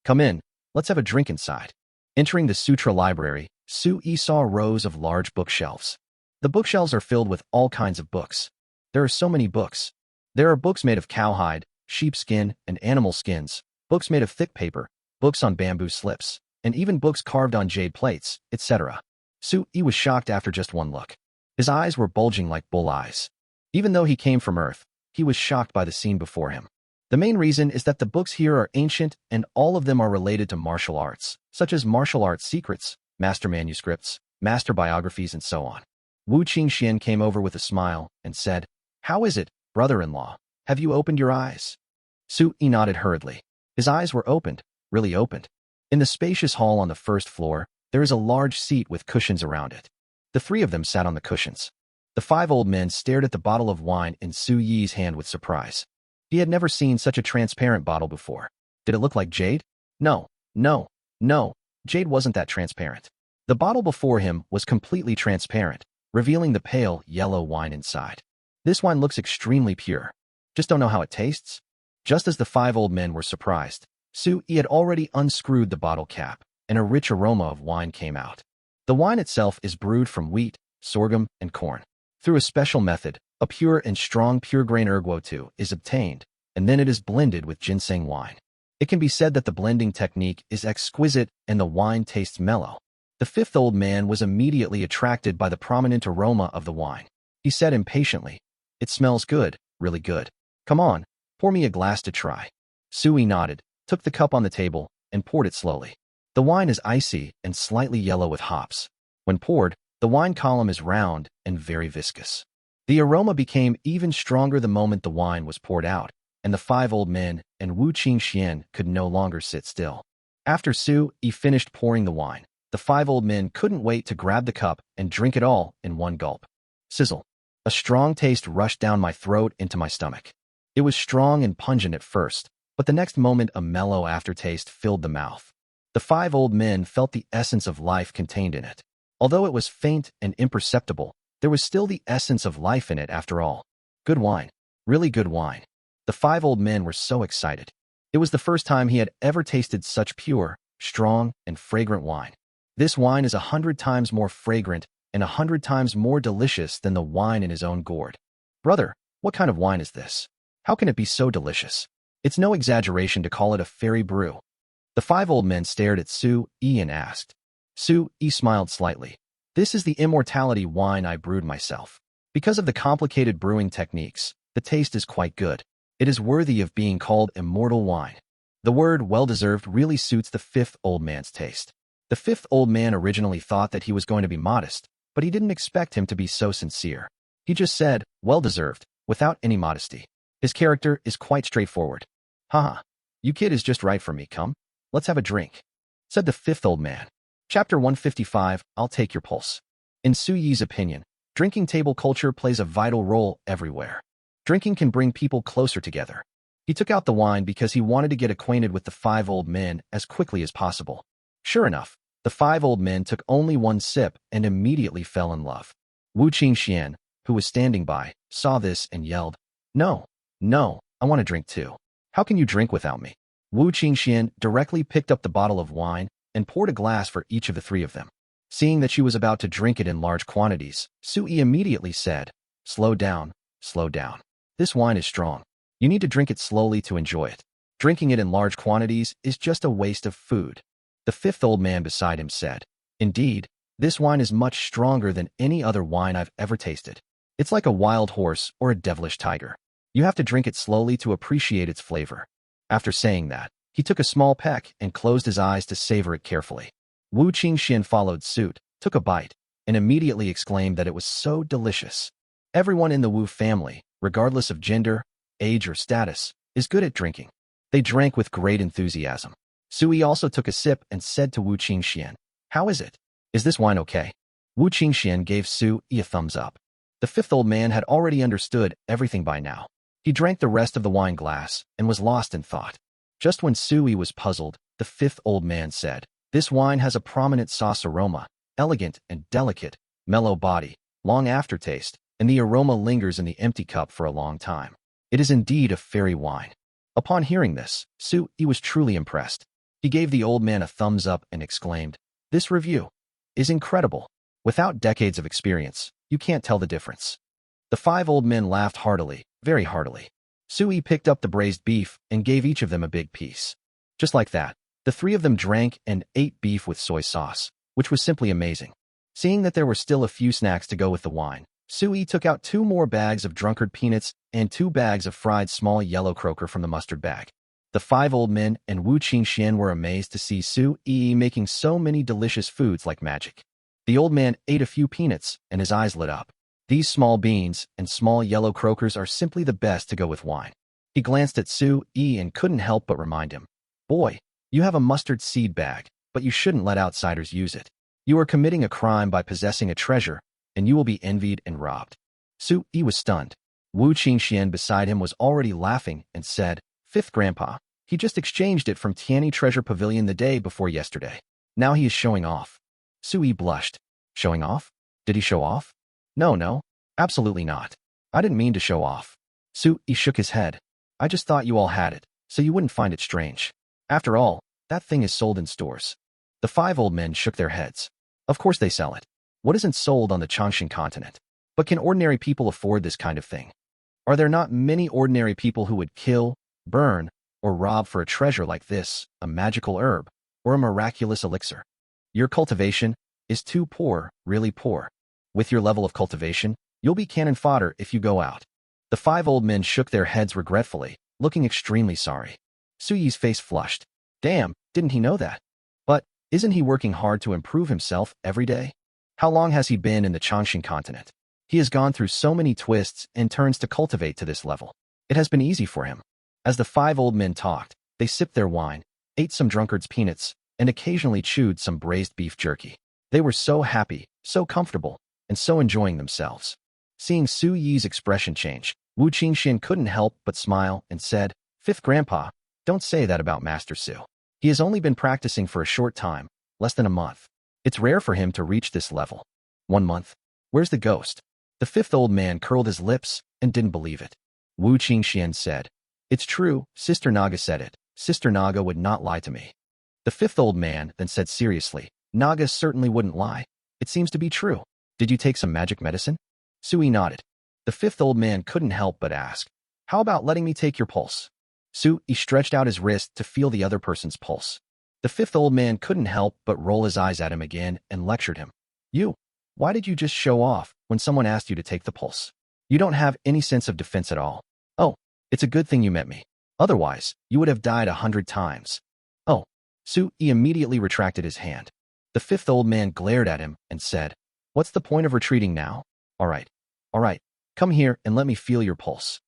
come in, let's have a drink inside. Entering the sutra library, Sui saw rows of large bookshelves. The bookshelves are filled with all kinds of books. There are so many books. There are books made of cowhide, sheepskin, and animal skins, books made of thick paper, books on bamboo slips, and even books carved on jade plates, etc. Sui was shocked after just one look. His eyes were bulging like bull eyes. Even though he came from Earth, he was shocked by the scene before him. The main reason is that the books here are ancient and all of them are related to martial arts, such as martial arts secrets, master manuscripts, master biographies, and so on. Wu Qingxian came over with a smile and said, how is it, brother-in-law? Have you opened your eyes? Sui nodded hurriedly. His eyes were opened, really opened. In the spacious hall on the 1st floor, there is a large seat with cushions around it. The 3 of them sat on the cushions. The 5 old men stared at the bottle of wine in Sui's hand with surprise. He had never seen such a transparent bottle before. Did it look like jade? No, jade wasn't that transparent. The bottle before him was completely transparent, revealing the pale, yellow wine inside. This wine looks extremely pure. Just don't know how it tastes? Just as the 5 old men were surprised, Sui had already unscrewed the bottle cap, and a rich aroma of wine came out. The wine itself is brewed from wheat, sorghum, and corn. Through a special method, a pure and strong pure grain erguotu is obtained, and then it is blended with ginseng wine. It can be said that the blending technique is exquisite and the wine tastes mellow. The 5th old man was immediately attracted by the prominent aroma of the wine. He said impatiently. It smells good, really good. Come on, pour me a glass to try. Sui nodded, took the cup on the table, and poured it slowly. The wine is icy and slightly yellow with hops. When poured, the wine column is round and very viscous. The aroma became even stronger the moment the wine was poured out, and the five old men and Wu Qingxian could no longer sit still. After Sui finished pouring the wine, the five old men couldn't wait to grab the cup and drink it all in one gulp. Sizzle. A strong taste rushed down my throat into my stomach. It was strong and pungent at first, but the next moment a mellow aftertaste filled the mouth. The five old men felt the essence of life contained in it. Although it was faint and imperceptible, there was still the essence of life in it after all. Good wine. Really good wine. The five old men were so excited. It was the first time he had ever tasted such pure, strong, and fragrant wine. This wine is 100 times more fragrant and 100 times more delicious than the wine in his own gourd. Brother, what kind of wine is this? How can it be so delicious? It's no exaggeration to call it a fairy brew. The five old men stared at Sui and asked. Sui smiled slightly. This is the immortality wine I brewed myself. Because of the complicated brewing techniques, the taste is quite good. It is worthy of being called immortal wine. The word well-deserved really suits the fifth old man's taste. The fifth old man originally thought that he was going to be modest, but he didn't expect him to be so sincere. He just said, well-deserved, without any modesty. His character is quite straightforward. Haha, you kid is just right for me, come. Let's have a drink, said the fifth old man. Chapter 155, I'll take your pulse. In Sui's opinion, drinking table culture plays a vital role everywhere. Drinking can bring people closer together. He took out the wine because he wanted to get acquainted with the five old men as quickly as possible. Sure enough, the five old men took only one sip and immediately fell in love. Wu Qingxian, who was standing by, saw this and yelled, No, I want to drink too. How can you drink without me? Wu Qingxian directly picked up the bottle of wine and poured a glass for each of the three of them. Seeing that she was about to drink it in large quantities, Sui immediately said, Slow down, slow down. This wine is strong. You need to drink it slowly to enjoy it. Drinking it in large quantities is just a waste of food. The fifth old man beside him said, Indeed, this wine is much stronger than any other wine I've ever tasted. It's like a wild horse or a devilish tiger. You have to drink it slowly to appreciate its flavor. After saying that, he took a small peck and closed his eyes to savor it carefully. Wu Qingxian followed suit, took a bite, and immediately exclaimed that it was so delicious. Everyone in the Wu family, regardless of gender, age, or status, is good at drinking. They drank with great enthusiasm. Sui also took a sip and said to Wu Qingxian, How is it? Is this wine okay? Wu Qingxian gave Sui a thumbs up. The fifth old man had already understood everything by now. He drank the rest of the wine glass and was lost in thought. Just when Sui was puzzled, the fifth old man said, This wine has a prominent sauce aroma, elegant and delicate, mellow body, long aftertaste, and the aroma lingers in the empty cup for a long time. It is indeed a fairy wine. Upon hearing this, Sui was truly impressed. He gave the old man a thumbs up and exclaimed, This review is incredible. Without decades of experience, you can't tell the difference. The five old men laughed heartily, very heartily. Sui picked up the braised beef and gave each of them a big piece. Just like that, the three of them drank and ate beef with soy sauce, which was simply amazing. Seeing that there were still a few snacks to go with the wine, Sui took out 2 more bags of drunkard peanuts and 2 bags of fried small yellow croaker from the mustard bag. The five old men and Wu Qingxian were amazed to see Sui making so many delicious foods like magic. The old man ate a few peanuts and his eyes lit up. These small beans and small yellow croakers are simply the best to go with wine. He glanced at Sui and couldn't help but remind him, Boy, you have a mustard seed bag, but you shouldn't let outsiders use it. You are committing a crime by possessing a treasure, and you will be envied and robbed. Sui was stunned. Wu Qingxian beside him was already laughing and said, Fifth grandpa, he just exchanged it from Tianyi Treasure Pavilion the day before yesterday. Now he is showing off. Sui blushed. Showing off? Did he show off? No, absolutely not. I didn't mean to show off. Sui shook his head. I just thought you all had it, so you wouldn't find it strange. After all, that thing is sold in stores. The five old men shook their heads. Of course they sell it. What isn't sold on the Changshan continent? But can ordinary people afford this kind of thing? Are there not many ordinary people who would kill, burn, or rob for a treasure like this, a magical herb, or a miraculous elixir? Your cultivation is too poor, really poor. With your level of cultivation, You'll be cannon fodder if you go out. The 5 old men shook their heads regretfully, looking extremely sorry. Su Yi's face flushed. Damn, didn't he know that? But isn't he working hard to improve himself every day? How long has he been in the Changshan continent? He has gone through so many twists and turns to cultivate to this level. It has been easy for him. As the 5 old men talked, they sipped their wine, ate some drunkard's peanuts, and occasionally chewed some braised beef jerky. They were so happy, so comfortable, and so enjoying themselves. Seeing Su Yi's expression change, Wu Qingxian couldn't help but smile and said, "Fifth Grandpa, don't say that about Master Su. He has only been practicing for a short time, less than a month. It's rare for him to reach this level." 1 month? Where's the ghost? The 5th old man curled his lips and didn't believe it. Wu Qingxian said, "It's true, Sister Naga said it. Sister Naga would not lie to me." The 5th old man then said seriously, "Naga certainly wouldn't lie. It seems to be true. Did you take some magic medicine?" Sui nodded. The 5th old man couldn't help but ask, "How about letting me take your pulse?" Sui stretched out his wrist to feel the other person's pulse. The 5th old man couldn't help but roll his eyes at him again and lectured him. Why did you just show off when someone asked you to take the pulse? You don't have any sense of defense at all. Oh, it's a good thing you met me. Otherwise, you would have died 100 times. Oh, Sui immediately retracted his hand. The 5th old man glared at him and said, "What's the point of retreating now? All right, come here and let me feel your pulse."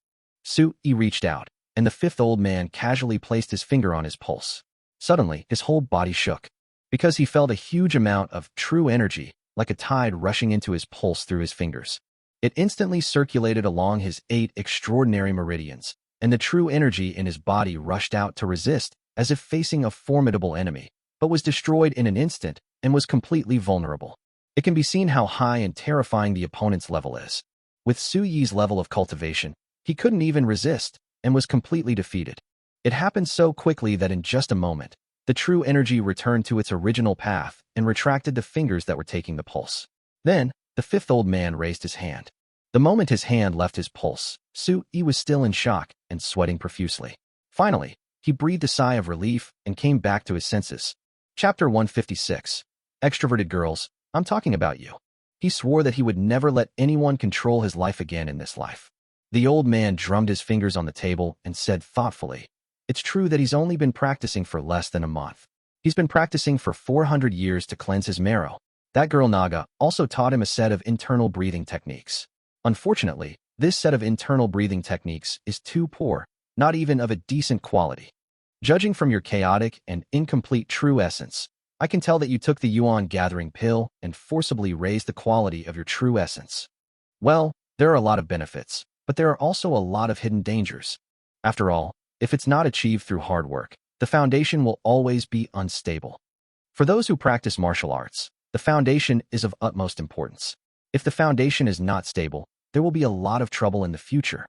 Sui reached out, and the 5th old man casually placed his finger on his pulse. Suddenly, his whole body shook, because he felt a huge amount of true energy, like a tide rushing into his pulse through his fingers. It instantly circulated along his 8 extraordinary meridians, and the true energy in his body rushed out to resist, as if facing a formidable enemy, but was destroyed in an instant and was completely vulnerable. It can be seen how high and terrifying the opponent's level is. With Su Yi's level of cultivation, he couldn't even resist and was completely defeated. It happened so quickly that in just a moment, the true energy returned to its original path and retracted the fingers that were taking the pulse. Then, the 5th old man raised his hand. The moment his hand left his pulse, Sui was still in shock and sweating profusely. Finally, he breathed a sigh of relief and came back to his senses. Chapter 156. Extroverted girls, I'm talking about you. He swore that he would never let anyone control his life again in this life. The old man drummed his fingers on the table and said thoughtfully, "It's true that he's only been practicing for less than a month. He's been practicing for 400 years to cleanse his marrow. That girl Naga also taught him a set of internal breathing techniques. Unfortunately, this set of internal breathing techniques is too poor, not even of a decent quality. Judging from your chaotic and incomplete true essence, I can tell that you took the Yuan gathering pill and forcibly raised the quality of your true essence. Well, there are a lot of benefits, but there are also a lot of hidden dangers. After all, if it's not achieved through hard work, the foundation will always be unstable. For those who practice martial arts, the foundation is of utmost importance. If the foundation is not stable, there will be a lot of trouble in the future."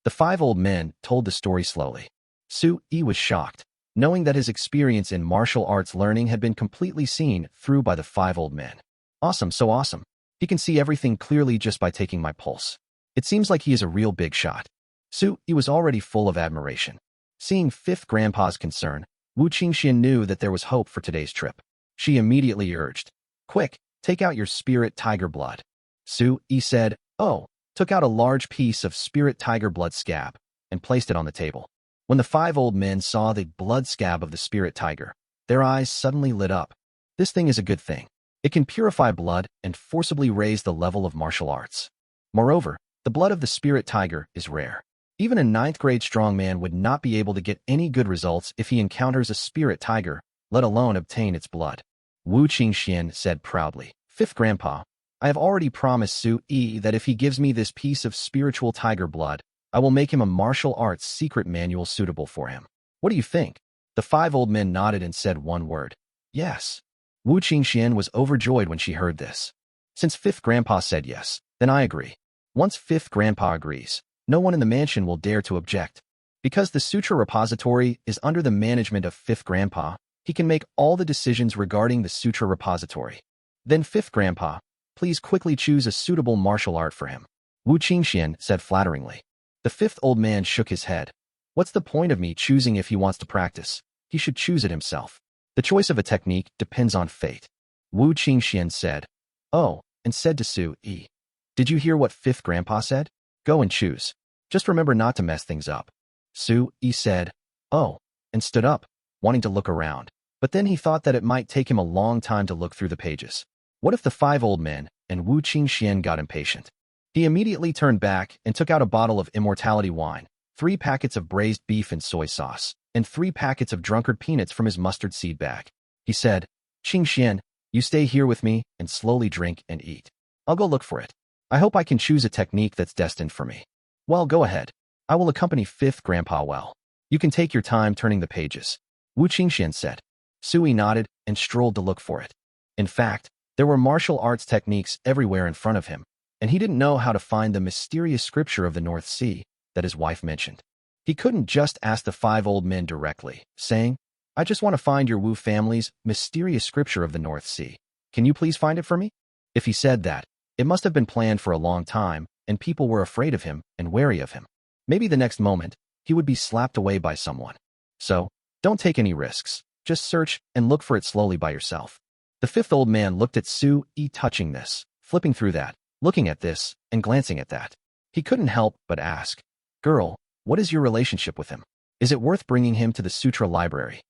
The 5 old men told the story slowly. Sui was shocked, knowing that his experience in martial arts learning had been completely seen through by the 5 old men. "Awesome, so awesome. He can see everything clearly just by taking my pulse. It seems like he is a real big shot." Sui was already full of admiration. Seeing 5th Grandpa's concern, Wu Qingxian knew that there was hope for today's trip. She immediately urged, "Quick, take out your spirit tiger blood." Sui said, "Oh," took out a large piece of spirit tiger blood scab and placed it on the table. When the 5 old men saw the blood scab of the spirit tiger, their eyes suddenly lit up. This thing is a good thing. It can purify blood and forcibly raise the level of martial arts. Moreover, the blood of the spirit tiger is rare. Even a 9th-grade strongman would not be able to get any good results if he encounters a spirit tiger, let alone obtain its blood. Wu Qingxian said proudly, "5th Grandpa, I have already promised Sui that if he gives me this piece of spiritual tiger blood, I will make him a martial arts secret manual suitable for him. What do you think?" The 5 old men nodded and said one word, "Yes." Wu Qingxian was overjoyed when she heard this. Since 5th Grandpa said yes, then I agree. Once 5th Grandpa agrees, no one in the mansion will dare to object. Because the sutra repository is under the management of 5th Grandpa, he can make all the decisions regarding the sutra repository. Then 5th Grandpa, please quickly choose a suitable martial art for him." Wu Qingxian said flatteringly. The 5th old man shook his head. "What's the point of me choosing if he wants to practice? He should choose it himself. The choice of a technique depends on fate." Wu Qingxian said, "Oh," and said to Sui, Did you hear what fifth grandpa said? Go and choose. Just remember not to mess things up. Sue-yi said, oh, and stood up, wanting to look around. But then he thought that it might take him a long time to look through the pages. What if the 5 old men and Wu Qingxian got impatient? He immediately turned back and took out a bottle of immortality wine, 3 packets of braised beef and soy sauce, and 3 packets of drunkard peanuts from his mustard seed bag. He said, Qingxian, you stay here with me and slowly drink and eat. I'll go look for it. I hope I can choose a technique that's destined for me. Well, go ahead. I will accompany fifth grandpa well. You can take your time turning the pages. Wu Qingxian said. Sui nodded and strolled to look for it. In fact, there were martial arts techniques everywhere in front of him, and he didn't know how to find the mysterious scripture of the North Sea that his wife mentioned. He couldn't just ask the 5 old men directly, saying, I just want to find your Wu family's mysterious scripture of the North Sea. Can you please find it for me? If he said that, it must have been planned for a long time, and people were afraid of him and wary of him. Maybe the next moment, he would be slapped away by someone. So, don't take any risks. Just search and look for it slowly by yourself. The 5th old man looked at Sue-yi touching this, flipping through that, looking at this, and glancing at that. He couldn't help but ask, Girl, what is your relationship with him? Is it worth bringing him to the sutra library?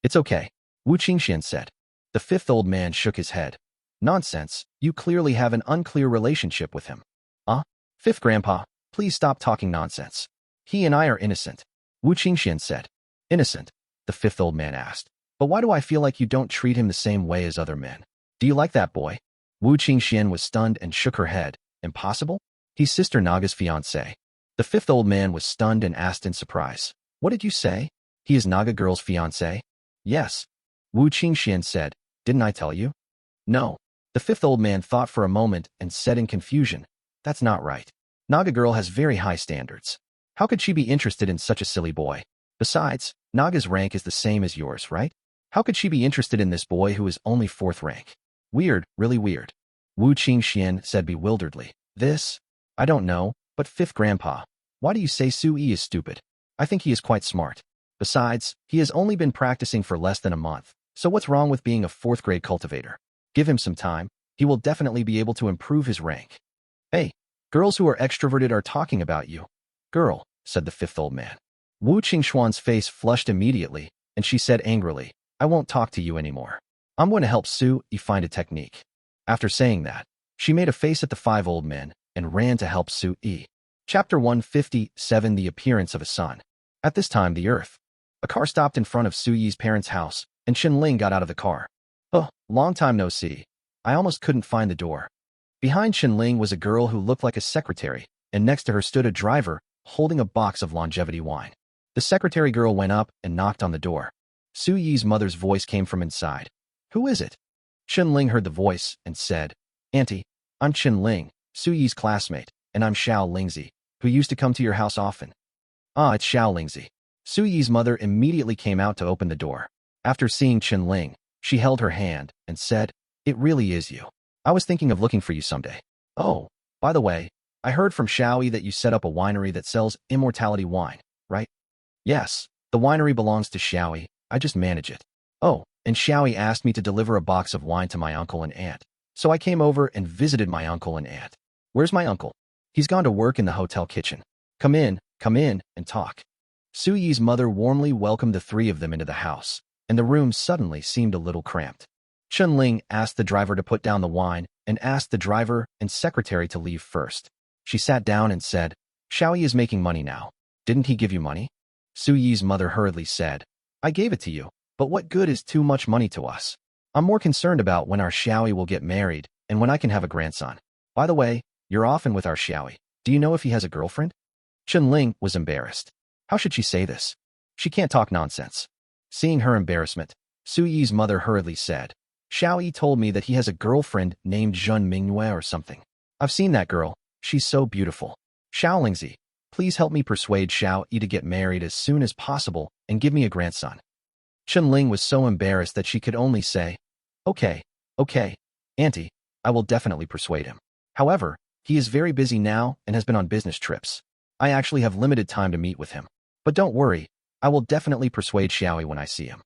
It's okay, Wu Qingxian said. The 5th old man shook his head. Nonsense, you clearly have an unclear relationship with him. 5th grandpa, please stop talking nonsense. He and I are innocent, Wu Qingxian said. Innocent? The 5th old man asked. But why do I feel like you don't treat him the same way as other men? Do you like that boy? Wu Qingxian was stunned and shook her head. Impossible? He's Sister Naga's fiancé. The 5th old man was stunned and asked in surprise. What did you say? He is Naga girl's fiancé? Yes. Wu Qingxian said. Didn't I tell you? No. The 5th old man thought for a moment and said in confusion. That's not right. Naga girl has very high standards. How could she be interested in such a silly boy? Besides, Naga's rank is the same as yours, right? How could she be interested in this boy who is only 4th rank? Weird, really weird. Wu Qingxian said bewilderedly. This? I don't know, but 5th grandpa. Why do you say Sui is stupid? I think he is quite smart. Besides, he has only been practicing for less than a month, so what's wrong with being a 4th grade cultivator? Give him some time, he will definitely be able to improve his rank. Hey, girls who are extroverted are talking about you. Girl, said the 5th old man. Wu Qingxuan's face flushed immediately, and she said angrily, I won't talk to you anymore. I'm going to help Sue-yi find a technique. After saying that, she made a face at the 5 old men and ran to help Sue-yi. Chapter 157 The Appearance of a Sun. At this time, the earth. A car stopped in front of Sue-yi's parents' house, and Ling got out of the car. Oh, long time no see. I almost couldn't find the door. Behind Ling was a girl who looked like a secretary, and next to her stood a driver, holding a box of longevity wine. The secretary girl went up and knocked on the door. Sue-yi's mother's voice came from inside. Who is it? Ling heard the voice and said, Auntie, I'm Ling, Sue-yi's classmate, and I'm Xiao Lingzi, who used to come to your house often. Ah, it's Xiao Lingzi. Sue-yi's mother immediately came out to open the door. After seeing Ling, she held her hand and said, It really is you. I was thinking of looking for you someday. Oh, by the way, I heard from Xiaoyi that you set up a winery that sells immortality wine, right? Yes, the winery belongs to Xiaoyi. I just manage it. Oh, and Xiaoyi asked me to deliver a box of wine to my uncle and aunt. So I came over and visited my uncle and aunt. Where's my uncle? He's gone to work in the hotel kitchen. Come in, and talk. Sue-yi's mother warmly welcomed the 3 of them into the house, and the room suddenly seemed a little cramped. Ling asked the driver to put down the wine and asked the driver and secretary to leave first. She sat down and said, Xiaoyi is making money now. Didn't he give you money? Sue-yi's mother hurriedly said, I gave it to you, but what good is too much money to us? I'm more concerned about when our Xiaoyi will get married and when I can have a grandson. By the way, you're often with our Xiaoyi. Do you know if he has a girlfriend? Ling was embarrassed. How should she say this? She can't talk nonsense. Seeing her embarrassment, Sue-yi's mother hurriedly said, Xiaoyi told me that he has a girlfriend named Zhen Mingyue or something. I've seen that girl. She's so beautiful. Xiao Lingzi, please help me persuade Xiaoyi to get married as soon as possible and give me a grandson. Ling was so embarrassed that she could only say, Okay, Auntie, I will definitely persuade him. However, he is very busy now and has been on business trips. I actually have limited time to meet with him. But don't worry, I will definitely persuade Xiaoyi when I see him.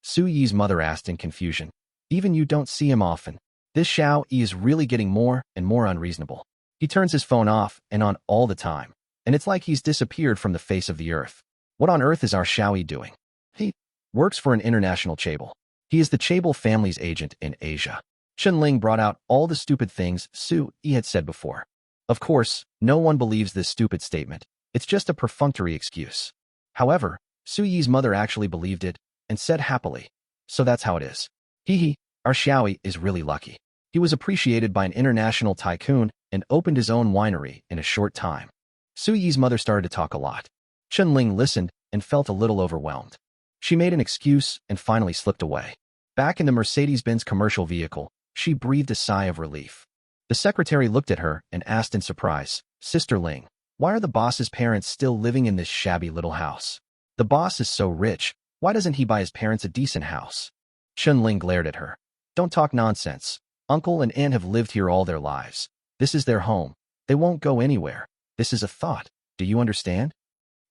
Sue-yi's mother asked in confusion. Even you don't see him often. This Xiaoyi is really getting more and more unreasonable. He turns his phone off and on all the time, and it's like he's disappeared from the face of the earth. What on earth is our Xiaoyi doing? He works for an international chaebol. He is the chaebol family's agent in Asia. Chunling brought out all the stupid things Su Yi had said before. Of course, no one believes this stupid statement. It's just a perfunctory excuse. However, Su Yi's mother actually believed it and said happily, "So that's how it is. Hee, our Xiaoyi is really lucky. He was appreciated by an international tycoon and opened his own winery in a short time." Su Yi's mother started to talk a lot. Chunling listened and felt a little overwhelmed. She made an excuse and finally slipped away. Back in the Mercedes-Benz commercial vehicle, she breathed a sigh of relief. The secretary looked at her and asked in surprise, "Sister Ling, why are the boss's parents still living in this shabby little house? The boss is so rich, why doesn't he buy his parents a decent house?" Chunling glared at her. "Don't talk nonsense. Uncle and aunt have lived here all their lives. This is their home. They won't go anywhere. This is a thought. Do you understand?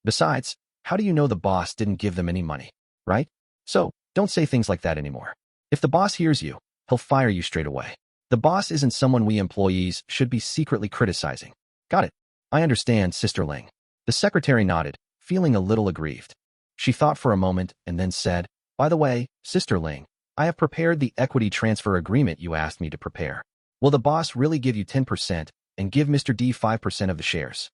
Besides, how do you know the boss didn't give them any money, right? So, don't say things like that anymore. If the boss hears you, he'll fire you straight away. The boss isn't someone we employees should be secretly criticizing." "Got it. I understand, Sister Ling." The secretary nodded, feeling a little aggrieved. She thought for a moment and then said, "By the way, Sister Ling, I have prepared the equity transfer agreement you asked me to prepare. Will the boss really give you 10% and give Mr. D 5% of the shares?"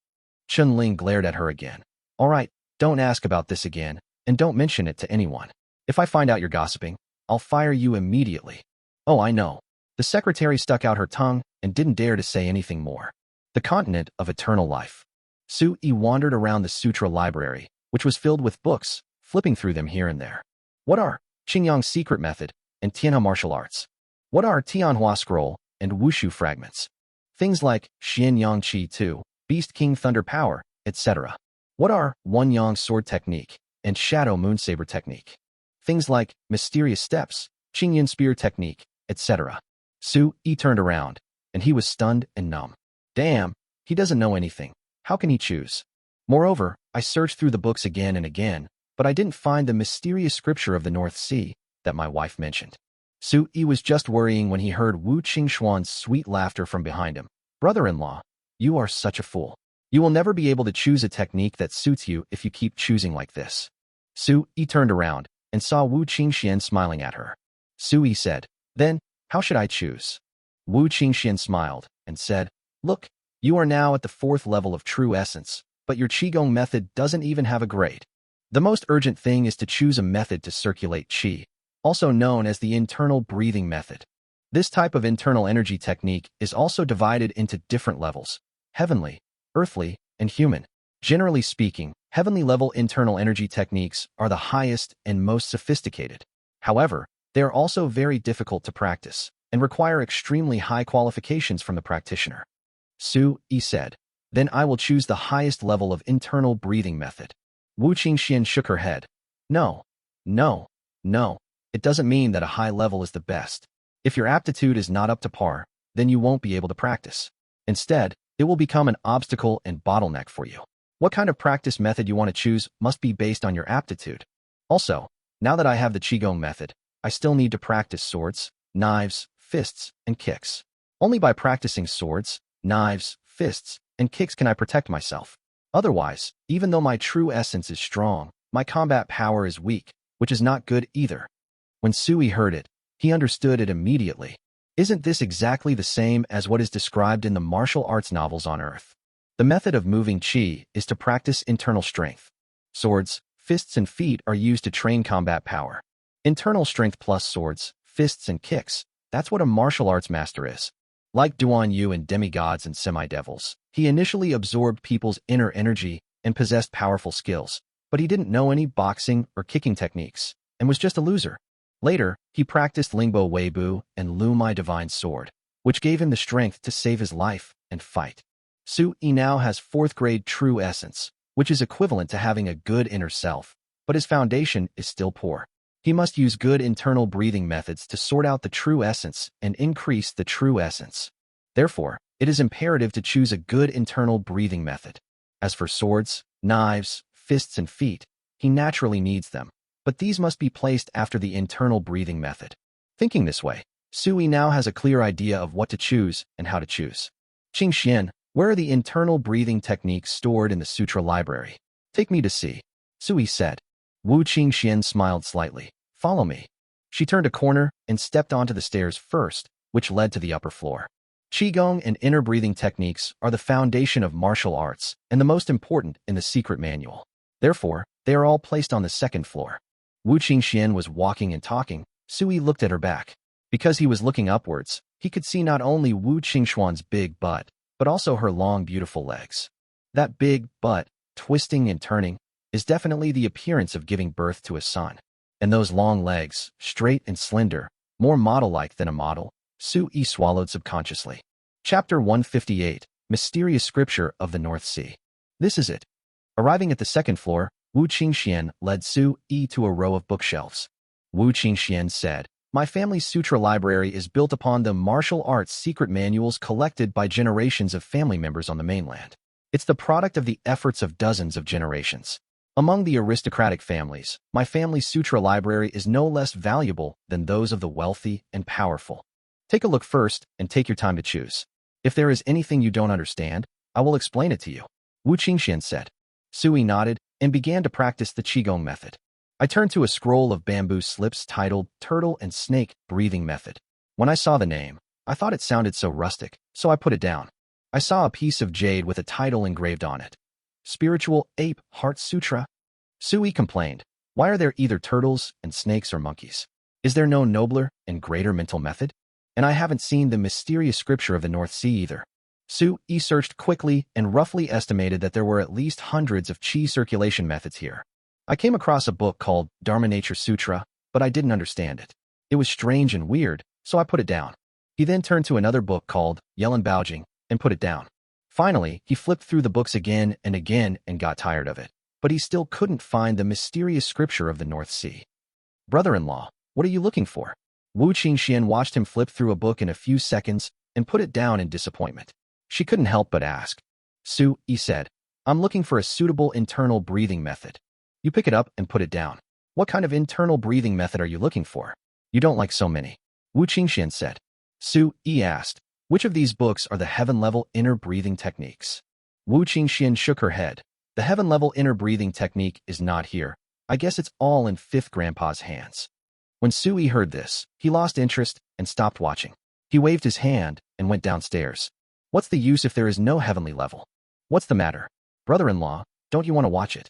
Chunling glared at her again. "All right, don't ask about this again, and don't mention it to anyone. If I find out you're gossiping, I'll fire you immediately." "Oh, I know." The secretary stuck out her tongue and didn't dare to say anything more. The continent of eternal life. Su Yi wandered around the sutra library, which was filled with books, flipping through them here and there. What are Qingyang's secret method and Tianhe martial arts? What are Tianhua scroll and Wushu fragments? Things like Xian Yang Qi 2, Beast King Thunder Power, etc. What are One Yang sword technique and Shadow Moon Saber technique? Things like mysterious steps, Qingyan spear technique, etc. Su Yi turned around, and he was stunned and numb. Damn, he doesn't know anything. How can he choose? Moreover, I searched through the books again and again, but I didn't find the mysterious scripture of the North Sea that my wife mentioned. Su Yi was just worrying when he heard Wu Qingxuan's sweet laughter from behind him. "Brother-in-law, you are such a fool. You will never be able to choose a technique that suits you if you keep choosing like this." Su Yi turned around and saw Wu Qingxian smiling at her. Su Yi said, "Then, how should I choose?" Wu Qingxian smiled and said, "Look, you are now at the 4th level of true essence, but your Qigong method doesn't even have a grade. The most urgent thing is to choose a method to circulate Qi, also known as the internal breathing method. This type of internal energy technique is also divided into different levels: heavenly, earthly, and human. Generally speaking, heavenly level internal energy techniques are the highest and most sophisticated. However, they are also very difficult to practice and require extremely high qualifications from the practitioner." Su Yi said, "Then I will choose the highest level of internal breathing method." Wu Qingxian shook her head. No, no, no. It doesn't mean that a high level is the best. If your aptitude is not up to par, then you won't be able to practice. Instead, it will become an obstacle and bottleneck for you. What kind of practice method you want to choose must be based on your aptitude. Also, now that I have the Qigong method, I still need to practice swords, knives, fists, and kicks. Only by practicing swords, knives, fists, and kicks can I protect myself. Otherwise, even though my true essence is strong, my combat power is weak, which is not good either." When Su Yi heard it, he understood it immediately. Isn't this exactly the same as what is described in the martial arts novels on Earth? The method of moving Qi is to practice internal strength. Swords, fists, and feet are used to train combat power. Internal strength plus swords, fists, and kicks, that's what a martial arts master is. Like Duan Yu in Demigods and Semi-Devils, he initially absorbed people's inner energy and possessed powerful skills, but he didn't know any boxing or kicking techniques, and was just a loser. Later, he practiced Lingbo Weibu and Lu Mai Divine Sword, which gave him the strength to save his life and fight. Su Yi now has 4th grade true essence, which is equivalent to having a good inner self, but his foundation is still poor. He must use good internal breathing methods to sort out the true essence and increase the true essence. Therefore, it is imperative to choose a good internal breathing method. As for swords, knives, fists, and feet, he naturally needs them, but these must be placed after the internal breathing method. Thinking this way, Su Yi now has a clear idea of what to choose and how to choose. Qingxian, Where are the internal breathing techniques stored in the sutra library? Take me to see. Sui said. Wu Qingxian smiled slightly. Follow me. She turned a corner and stepped onto the stairs first, which led to the upper floor. Qigong and inner breathing techniques are the foundation of martial arts and the most important in the secret manual. Therefore, they are all placed on the second floor. Wu Qingxian was walking and talking. Sui looked at her back. Because he was looking upwards, he could see not only Wu Qingxuan's big butt, but also her long, beautiful legs. That big butt, twisting and turning, is definitely the appearance of giving birth to a son. And those long legs, straight and slender, more model-like than a model, Sui swallowed subconsciously. Chapter 158, Mysterious Scripture of the North Sea. This is it. Arriving at the second floor, Wu Qingxian led Sui to a row of bookshelves. Wu Qingxian said, My family's sutra library is built upon the martial arts secret manuals collected by generations of family members on the mainland. It's the product of the efforts of dozens of generations. Among the aristocratic families, my family's sutra library is no less valuable than those of the wealthy and powerful. Take a look first and take your time to choose. If there is anything you don't understand, I will explain it to you. Wu Qingxian said. Sui nodded and began to practice the Qigong method. I turned to a scroll of bamboo slips titled Turtle and Snake Breathing Method. When I saw the name, I thought it sounded so rustic, so I put it down. I saw a piece of jade with a title engraved on it. Spiritual Ape Heart Sutra. Sui complained. Why are there either turtles and snakes or monkeys? Is there no nobler and greater mental method? And I haven't seen the mysterious scripture of the North Sea either. Sui searched quickly and roughly estimated that there were at least hundreds of qi circulation methods here. I came across a book called Dharma Nature Sutra, but I didn't understand it. It was strange and weird, so I put it down. He then turned to another book called Yelin Baojing and put it down. Finally, he flipped through the books again and got tired of it, but he still couldn't find the mysterious scripture of the North Sea. Brother-in-law, what are you looking for? Wu Qingxian watched him flip through a book in a few seconds and put it down in disappointment. She couldn't help but ask. Sui said, I'm looking for a suitable internal breathing method. You pick it up and put it down. What kind of internal breathing method are you looking for? You don't like so many. Wu Qingxian said. Sui asked, which of these books are the heaven-level inner breathing techniques? Wu Qingxian shook her head. The heaven-level inner breathing technique is not here. I guess it's all in fifth grandpa's hands. When Sui heard this, he lost interest and stopped watching. He waved his hand and went downstairs. What's the use if there is no heavenly level? What's the matter? Brother-in-law, don't you want to watch it?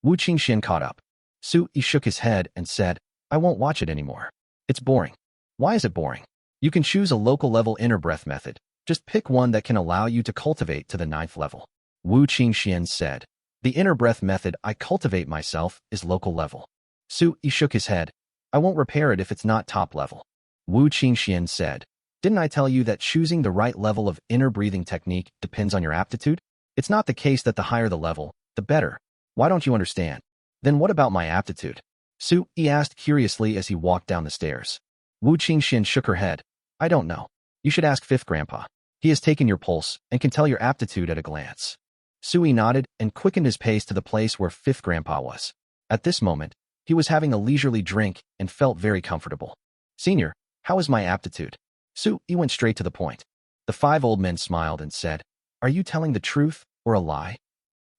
Wu Qingxian caught up. Sui shook his head and said, I won't watch it anymore. It's boring. Why is it boring? You can choose a local level inner breath method. Just pick one that can allow you to cultivate to the 9th level. Wu Qingxian said. The inner breath method I cultivate myself is local level. Sui shook his head. I won't repair it if it's not top level. Wu Qingxian said. Didn't I tell you that choosing the right level of inner breathing technique depends on your aptitude? It's not the case that the higher the level, the better. Why don't you understand? Then what about my aptitude? Sui asked curiously as he walked down the stairs. Wu Qingxian shook her head. I don't know. You should ask fifth grandpa. He has taken your pulse and can tell your aptitude at a glance. Sui nodded and quickened his pace to the place where fifth grandpa was. At this moment, he was having a leisurely drink and felt very comfortable. Senior, how is my aptitude? Sui went straight to the point. The 5 old men smiled and said, Are you telling the truth or a lie?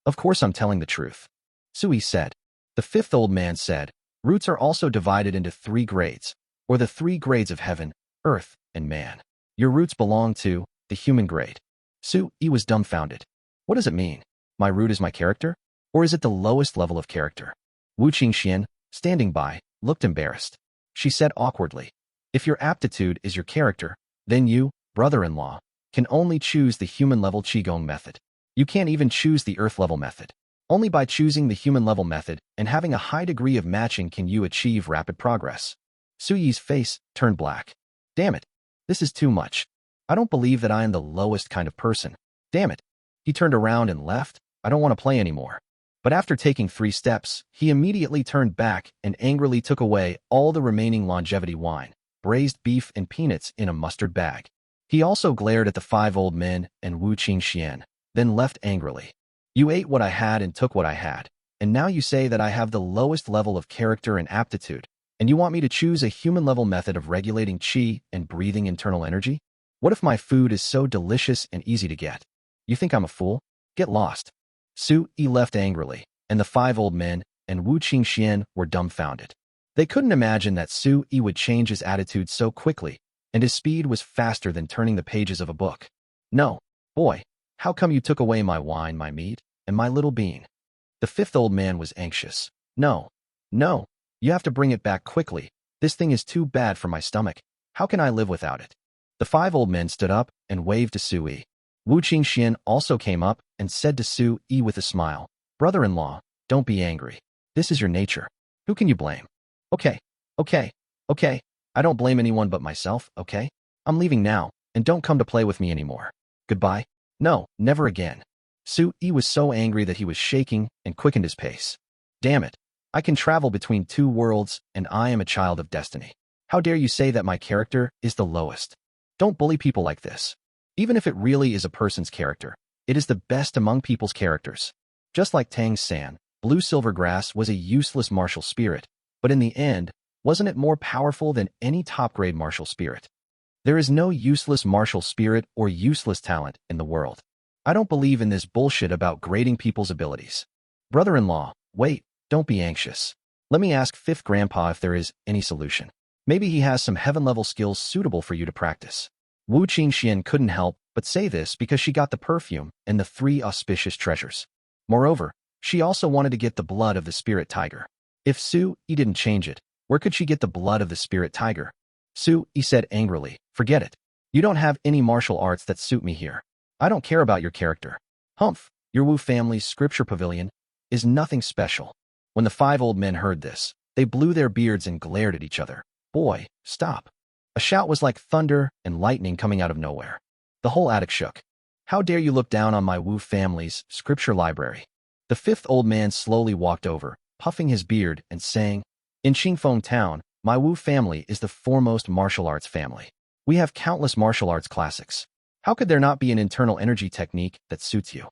Of course I'm telling the truth. Sui said. The 5th old man said, Roots are also divided into 3 grades, or the 3 grades of heaven, earth, and man. Your roots belong to the human grade. Sui was dumbfounded. What does it mean? My root is my character? Or is it the lowest level of character? Wu Qingxian, standing by, looked embarrassed. She said awkwardly, If your aptitude is your character, then you, brother-in-law, can only choose the human-level Qigong method. You can't even choose the earth-level method. Only by choosing the human-level method and having a high degree of matching can you achieve rapid progress. Sui's face turned black. Damn it. This is too much. I don't believe that I am the lowest kind of person. Damn it. He turned around and left. I don't want to play anymore. But after taking 3 steps, he immediately turned back and angrily took away all the remaining longevity wine, braised beef and peanuts in a mustard bag. He also glared at the 5 old men and Wu Qingxian, then left angrily. You ate what I had and took what I had, and now you say that I have the lowest level of character and aptitude, and you want me to choose a human-level method of regulating qi and breathing internal energy? What if my food is so delicious and easy to get? You think I'm a fool? Get lost. Su Yi left angrily, and the five old men and Wu Qingxian were dumbfounded. They couldn't imagine that Su Yi would change his attitude so quickly, and his speed was faster than turning the pages of a book. No, boy, how come you took away my wine, my meat, and my little bean? The fifth old man was anxious. No, no, you have to bring it back quickly. This thing is too bad for my stomach. How can I live without it? The five old men stood up and waved to Su Yi. Wu Qingxian also came up and said to Su Yi with a smile, "Brother-in-law, don't be angry. This is your nature. Who can you blame?" Okay, okay. I don't blame anyone but myself, okay? I'm leaving now, and don't come to play with me anymore. Goodbye. No, never again. Su Yi was so angry that he was shaking and quickened his pace. Damn it. I can travel between two worlds, and I am a child of destiny. How dare you say that my character is the lowest? Don't bully people like this. Even if it really is a person's character, it is the best among people's characters. Just like Tang San, Blue Silvergrass was a useless martial spirit, but in the end, wasn't it more powerful than any top-grade martial spirit? There is no useless martial spirit or useless talent in the world. I don't believe in this bullshit about grading people's abilities. Brother-in-law, wait, don't be anxious. Let me ask Fifth Grandpa if there is any solution. Maybe he has some heaven-level skills suitable for you to practice. Wu Qingxian couldn't help but say this because she got the perfume and the 3 auspicious treasures. Moreover, she also wanted to get the blood of the spirit tiger. If Su Yi didn't change it, where could she get the blood of the spirit tiger? Su Yi said angrily, "Forget it. You don't have any martial arts that suit me here. I don't care about your character. Humph, your Wu family's scripture pavilion is nothing special." When the 5 old men heard this, they blew their beards and glared at each other. Boy, stop. A shout was like thunder and lightning coming out of nowhere. The whole attic shook. How dare you look down on my Wu family's scripture library? The 5th old man slowly walked over, puffing his beard and saying, "In Qingfeng town, my Wu family is the foremost martial arts family. We have countless martial arts classics. How could there not be an internal energy technique that suits you?"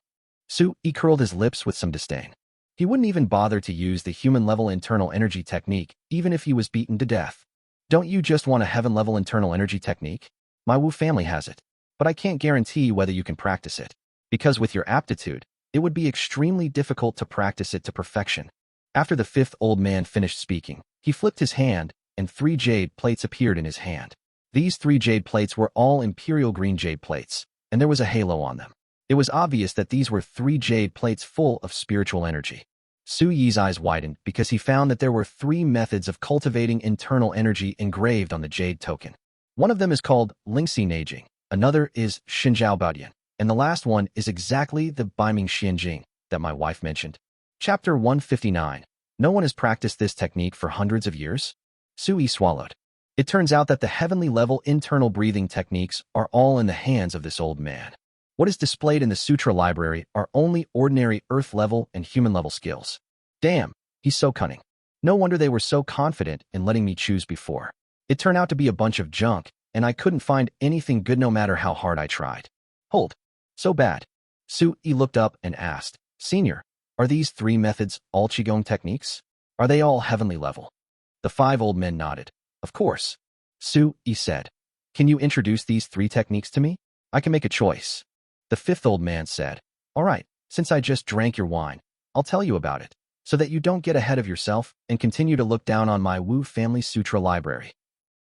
Su Yi curled his lips with some disdain. He wouldn't even bother to use the human-level internal energy technique, even if he was beaten to death. Don't you just want a heaven-level internal energy technique? My Wu family has it, but I can't guarantee whether you can practice it, because with your aptitude, it would be extremely difficult to practice it to perfection. After the 5th old man finished speaking, he flipped his hand, and 3 jade plates appeared in his hand. These 3 jade plates were all imperial green jade plates, and there was a halo on them. It was obvious that these were 3 jade plates full of spiritual energy. Su Yi's eyes widened because he found that there were 3 methods of cultivating internal energy engraved on the jade token. One of them is called Lingxi Neijing, another is Xinjiao Baodian, and the last one is exactly the Baiming Xianjing that my wife mentioned. Chapter 159. No one has practiced this technique for hundreds of years? Su Yi swallowed. It turns out that the heavenly level internal breathing techniques are all in the hands of this old man. What is displayed in the sutra library are only ordinary earth-level and human-level skills. Damn, he's so cunning. No wonder they were so confident in letting me choose before. It turned out to be a bunch of junk, and I couldn't find anything good no matter how hard I tried. Hold. So bad. Su Yi looked up and asked, "Senior, are these 3 methods all Qigong techniques? Are they all heavenly level?" The 5 old men nodded. "Of course." Su Yi said, "Can you introduce these 3 techniques to me? I can make a choice." The 5th old man said, "All right, since I just drank your wine, I'll tell you about it, so that you don't get ahead of yourself and continue to look down on my Wu family sutra library."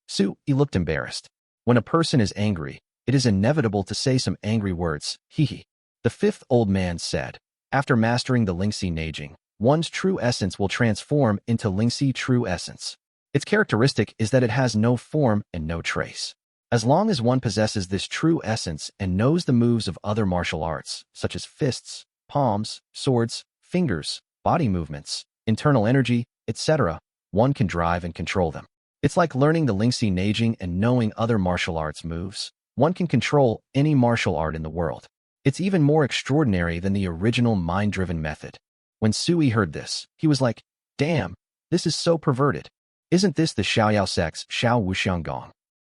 Su Yi looked embarrassed. When a person is angry, it is inevitable to say some angry words, hee. The 5th old man said, "After mastering the Lingxi Neijing, one's true essence will transform into Lingxi true essence. Its characteristic is that it has no form and no trace. As long as one possesses this true essence and knows the moves of other martial arts, such as fists, palms, swords, fingers, body movements, internal energy, etc., one can drive and control them. It's like learning the Lingxi Neijing and knowing other martial arts moves. One can control any martial art in the world. It's even more extraordinary than the original mind-driven method." When Su Yi heard this, he was like, "Damn, this is so perverted. Isn't this the Xiaoyao sect's Xiao Wuxiang Gong?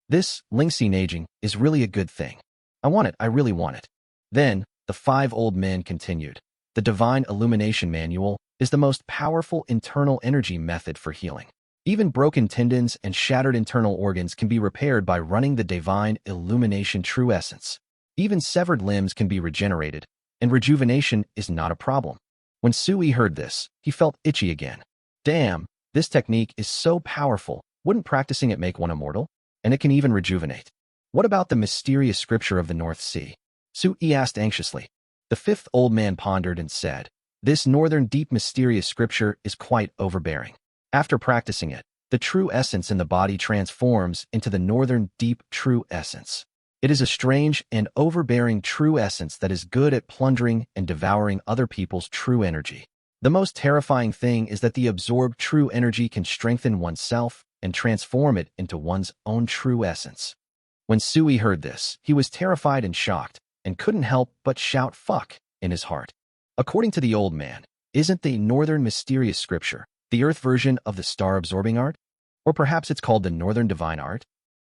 This Lingxi Neijing is really a good thing. I want it, I really want it." Then, the 5 old men continued. The Divine Illumination Manual is the most powerful internal energy method for healing. Even broken tendons and shattered internal organs can be repaired by running the Divine Illumination True Essence. Even severed limbs can be regenerated, and rejuvenation is not a problem. When Sui heard this, he felt itchy again. Damn, this technique is so powerful. Wouldn't practicing it make one immortal? And it can even rejuvenate. What about the mysterious scripture of the North Sea? Sui asked anxiously. The fifth old man pondered and said, this northern deep mysterious scripture is quite overbearing. After practicing it, the true essence in the body transforms into the northern deep true essence. It is a strange and overbearing true essence that is good at plundering and devouring other people's true energy. The most terrifying thing is that the absorbed true energy can strengthen oneself and transform it into one's own true essence. When Sui heard this, he was terrified and shocked, and couldn't help but shout fuck in his heart. According to the old man, isn't the northern mysterious scripture the earth version of the star-absorbing art? Or perhaps it's called the northern divine art?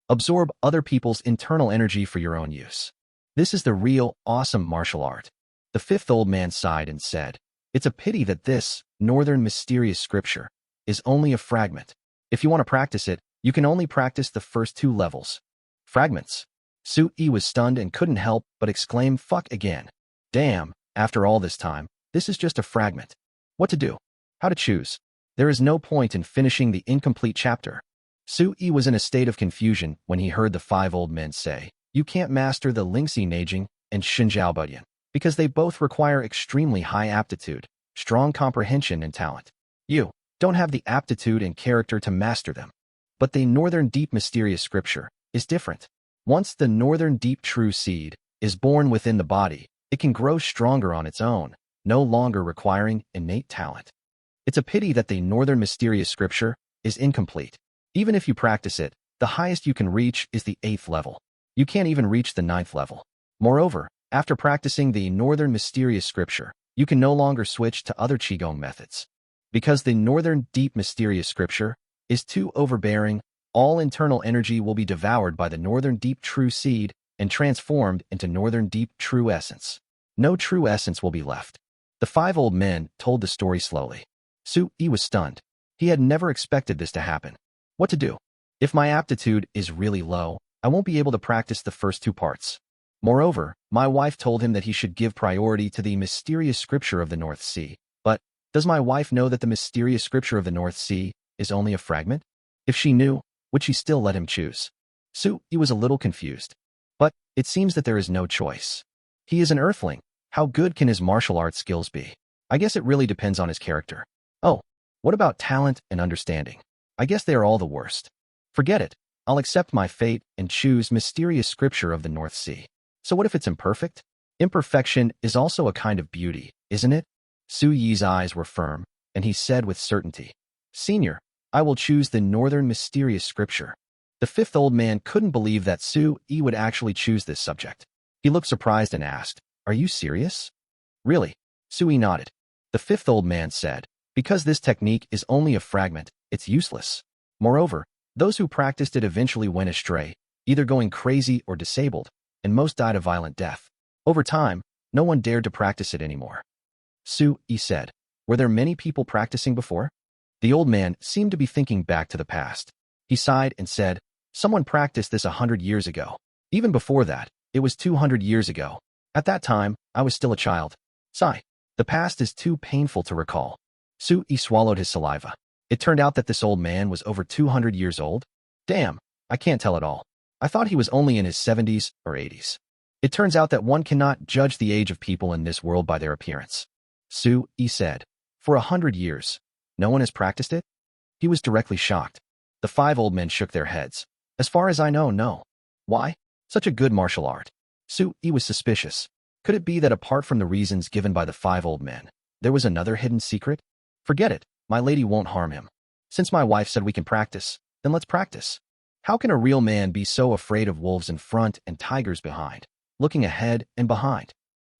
Absorb other people's internal energy for your own use. This is the real, awesome martial art. The fifth old man sighed and said, it's a pity that this northern mysterious scripture is only a fragment. If you want to practice it, you can only practice the first 2 levels. Fragments. Sui was stunned and couldn't help but exclaim fuck again. Damn, after all this time, this is just a fragment. What to do? How to choose? There is no point in finishing the incomplete chapter. Sui was in a state of confusion when he heard the 5 old men say, you can't master the Lingxi Neijing and Xinjiao Budian, because they both require extremely high aptitude, strong comprehension and talent. You don't have the aptitude and character to master them. But the northern deep mysterious scripture is different. Once the northern deep true seed is born within the body, it can grow stronger on its own, no longer requiring innate talent. It's a pity that the northern mysterious scripture is incomplete. Even if you practice it, the highest you can reach is the 8th level. You can't even reach the 9th level. Moreover, after practicing the northern mysterious scripture, you can no longer switch to other Qigong methods. Because the northern deep mysterious scripture is too overbearing, all internal energy will be devoured by the northern deep true seed and transformed into northern deep true essence. No true essence will be left. The 5 old men told the story slowly. Sui was stunned. He had never expected this to happen. What to do? If my aptitude is really low, I won't be able to practice the first 2 parts. Moreover, my wife told him that he should give priority to the mysterious scripture of the North Sea. But does my wife know that the mysterious scripture of the North Sea is only a fragment? If she knew, would she still let him choose? Sui was a little confused. But it seems that there is no choice. He is an earthling. How good can his martial arts skills be? I guess it really depends on his character. Oh, what about talent and understanding? I guess they are all the worst. Forget it. I'll accept my fate and choose mysterious scripture of the North Sea. So what if it's imperfect? Imperfection is also a kind of beauty, isn't it? Sui's eyes were firm, and he said with certainty, Senior, I will choose the northern mysterious scripture. The 5th old man couldn't believe that Sui would actually choose this subject. He looked surprised and asked, are you serious? Really? Sui nodded. The 5th old man said, because this technique is only a fragment, it's useless. Moreover, those who practiced it eventually went astray, either going crazy or disabled, and most died a violent death. Over time, no one dared to practice it anymore. Sui said, were there many people practicing before? The old man seemed to be thinking back to the past. He sighed and said, someone practiced this 100 years ago. Even before that, it was 200 years ago. At that time, I was still a child. Sigh. The past is too painful to recall. Sui swallowed his saliva. It turned out that this old man was over 200 years old. Damn, I can't tell at all. I thought he was only in his 70s or 80s. It turns out that one cannot judge the age of people in this world by their appearance. Sui said, for 100 years, no one has practiced it? He was directly shocked. The 5 old men shook their heads. As far as I know, no. Why? Such a good martial art. Sui was suspicious. Could it be that apart from the reasons given by the 5 old men, there was another hidden secret? Forget it. My lady won't harm him. Since my wife said we can practice, then let's practice. How can a real man be so afraid of wolves in front and tigers behind, looking ahead and behind?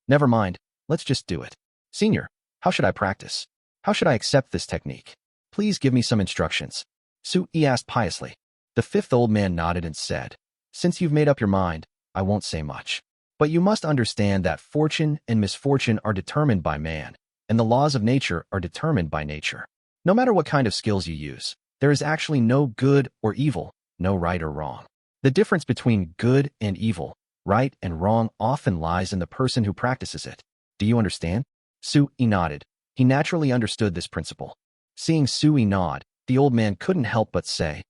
Never mind, let's just do it. Senior, how should I practice? How should I accept this technique? Please give me some instructions. Sui asked piously. The 5th old man nodded and said, since you've made up your mind, I won't say much. But you must understand that fortune and misfortune are determined by man, and the laws of nature are determined by nature. No matter what kind of skills you use, there is actually no good or evil, no right or wrong. The difference between good and evil Right and wrong often lies in the person who practices it. Do you understand? Sui nodded. He naturally understood this principle. Seeing Sui nod, the old man couldn't help but say,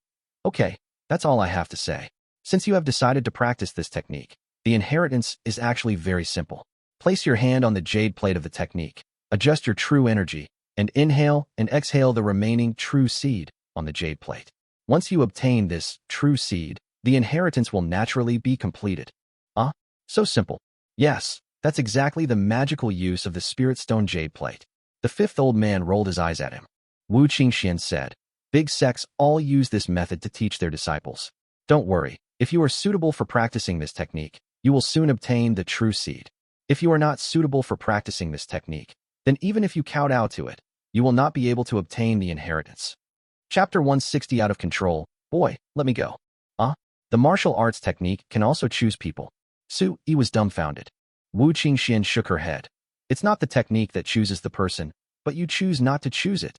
"Okay, that's all I have to say. Since you have decided to practice this technique, the inheritance is actually very simple. Place your hand on the jade plate of the technique, adjust your true energy, and inhale and exhale the remaining true seed on the jade plate. Once you obtain this true seed, the inheritance will naturally be completed." Ah, so simple. Yes, that's exactly the magical use of the spirit stone jade plate. The fifth old man rolled his eyes at him. Wu Qingxian said, "Big sects all use this method to teach their disciples. Don't worry, if you are suitable for practicing this technique, you will soon obtain the true seed. If you are not suitable for practicing this technique, then even if you kowtow to it, you will not be able to obtain the inheritance." Chapter 160 Out of Control. Boy, let me go. The martial arts technique can also choose people. Sui was dumbfounded. Wu Qingxian shook her head. "It's not the technique that chooses the person, but you choose not to choose it."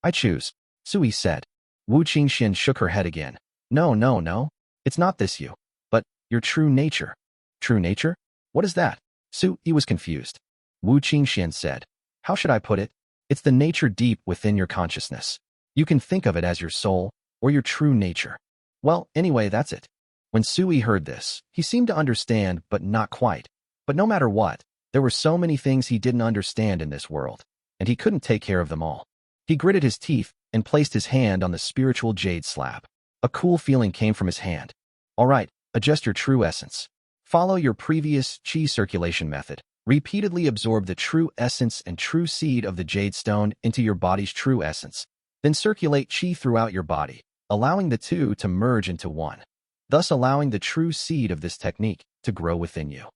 "I choose," Sui said. Wu Qingxian shook her head again. No, no, no. It's not this you, but your true nature." "True nature? What is that?" Sui was confused. Wu Qingxian said, "How should I put it? It's the nature deep within your consciousness. You can think of it as your soul or your true nature." Well, anyway, that's it. When Sui heard this, he seemed to understand, but not quite. But no matter what, there were so many things he didn't understand in this world, and he couldn't take care of them all. He gritted his teeth and placed his hand on the spiritual jade slab. A cool feeling came from his hand. "All right, adjust your true essence. Follow your previous qi circulation method. Repeatedly absorb the true essence and true seed of the jade stone into your body's true essence. Then circulate qi throughout your body, allowing the two to merge into one, thus allowing the true seed of this technique to grow within you."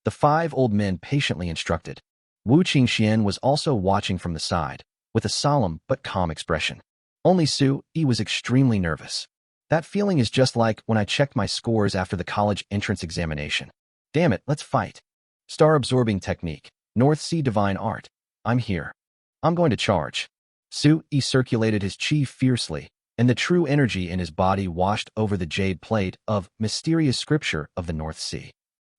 The five old men patiently instructed. Wu Qingxian was also watching from the side, with a solemn but calm expression. Only Sui was extremely nervous. That feeling is just like when I checked my scores after the college entrance examination. Damn it, let's fight. Star-absorbing technique, North Sea divine art. I'm here. I'm going to charge. Sui circulated his qi fiercely, and the true energy in his body washed over the jade plate of mysterious scripture of the North Sea.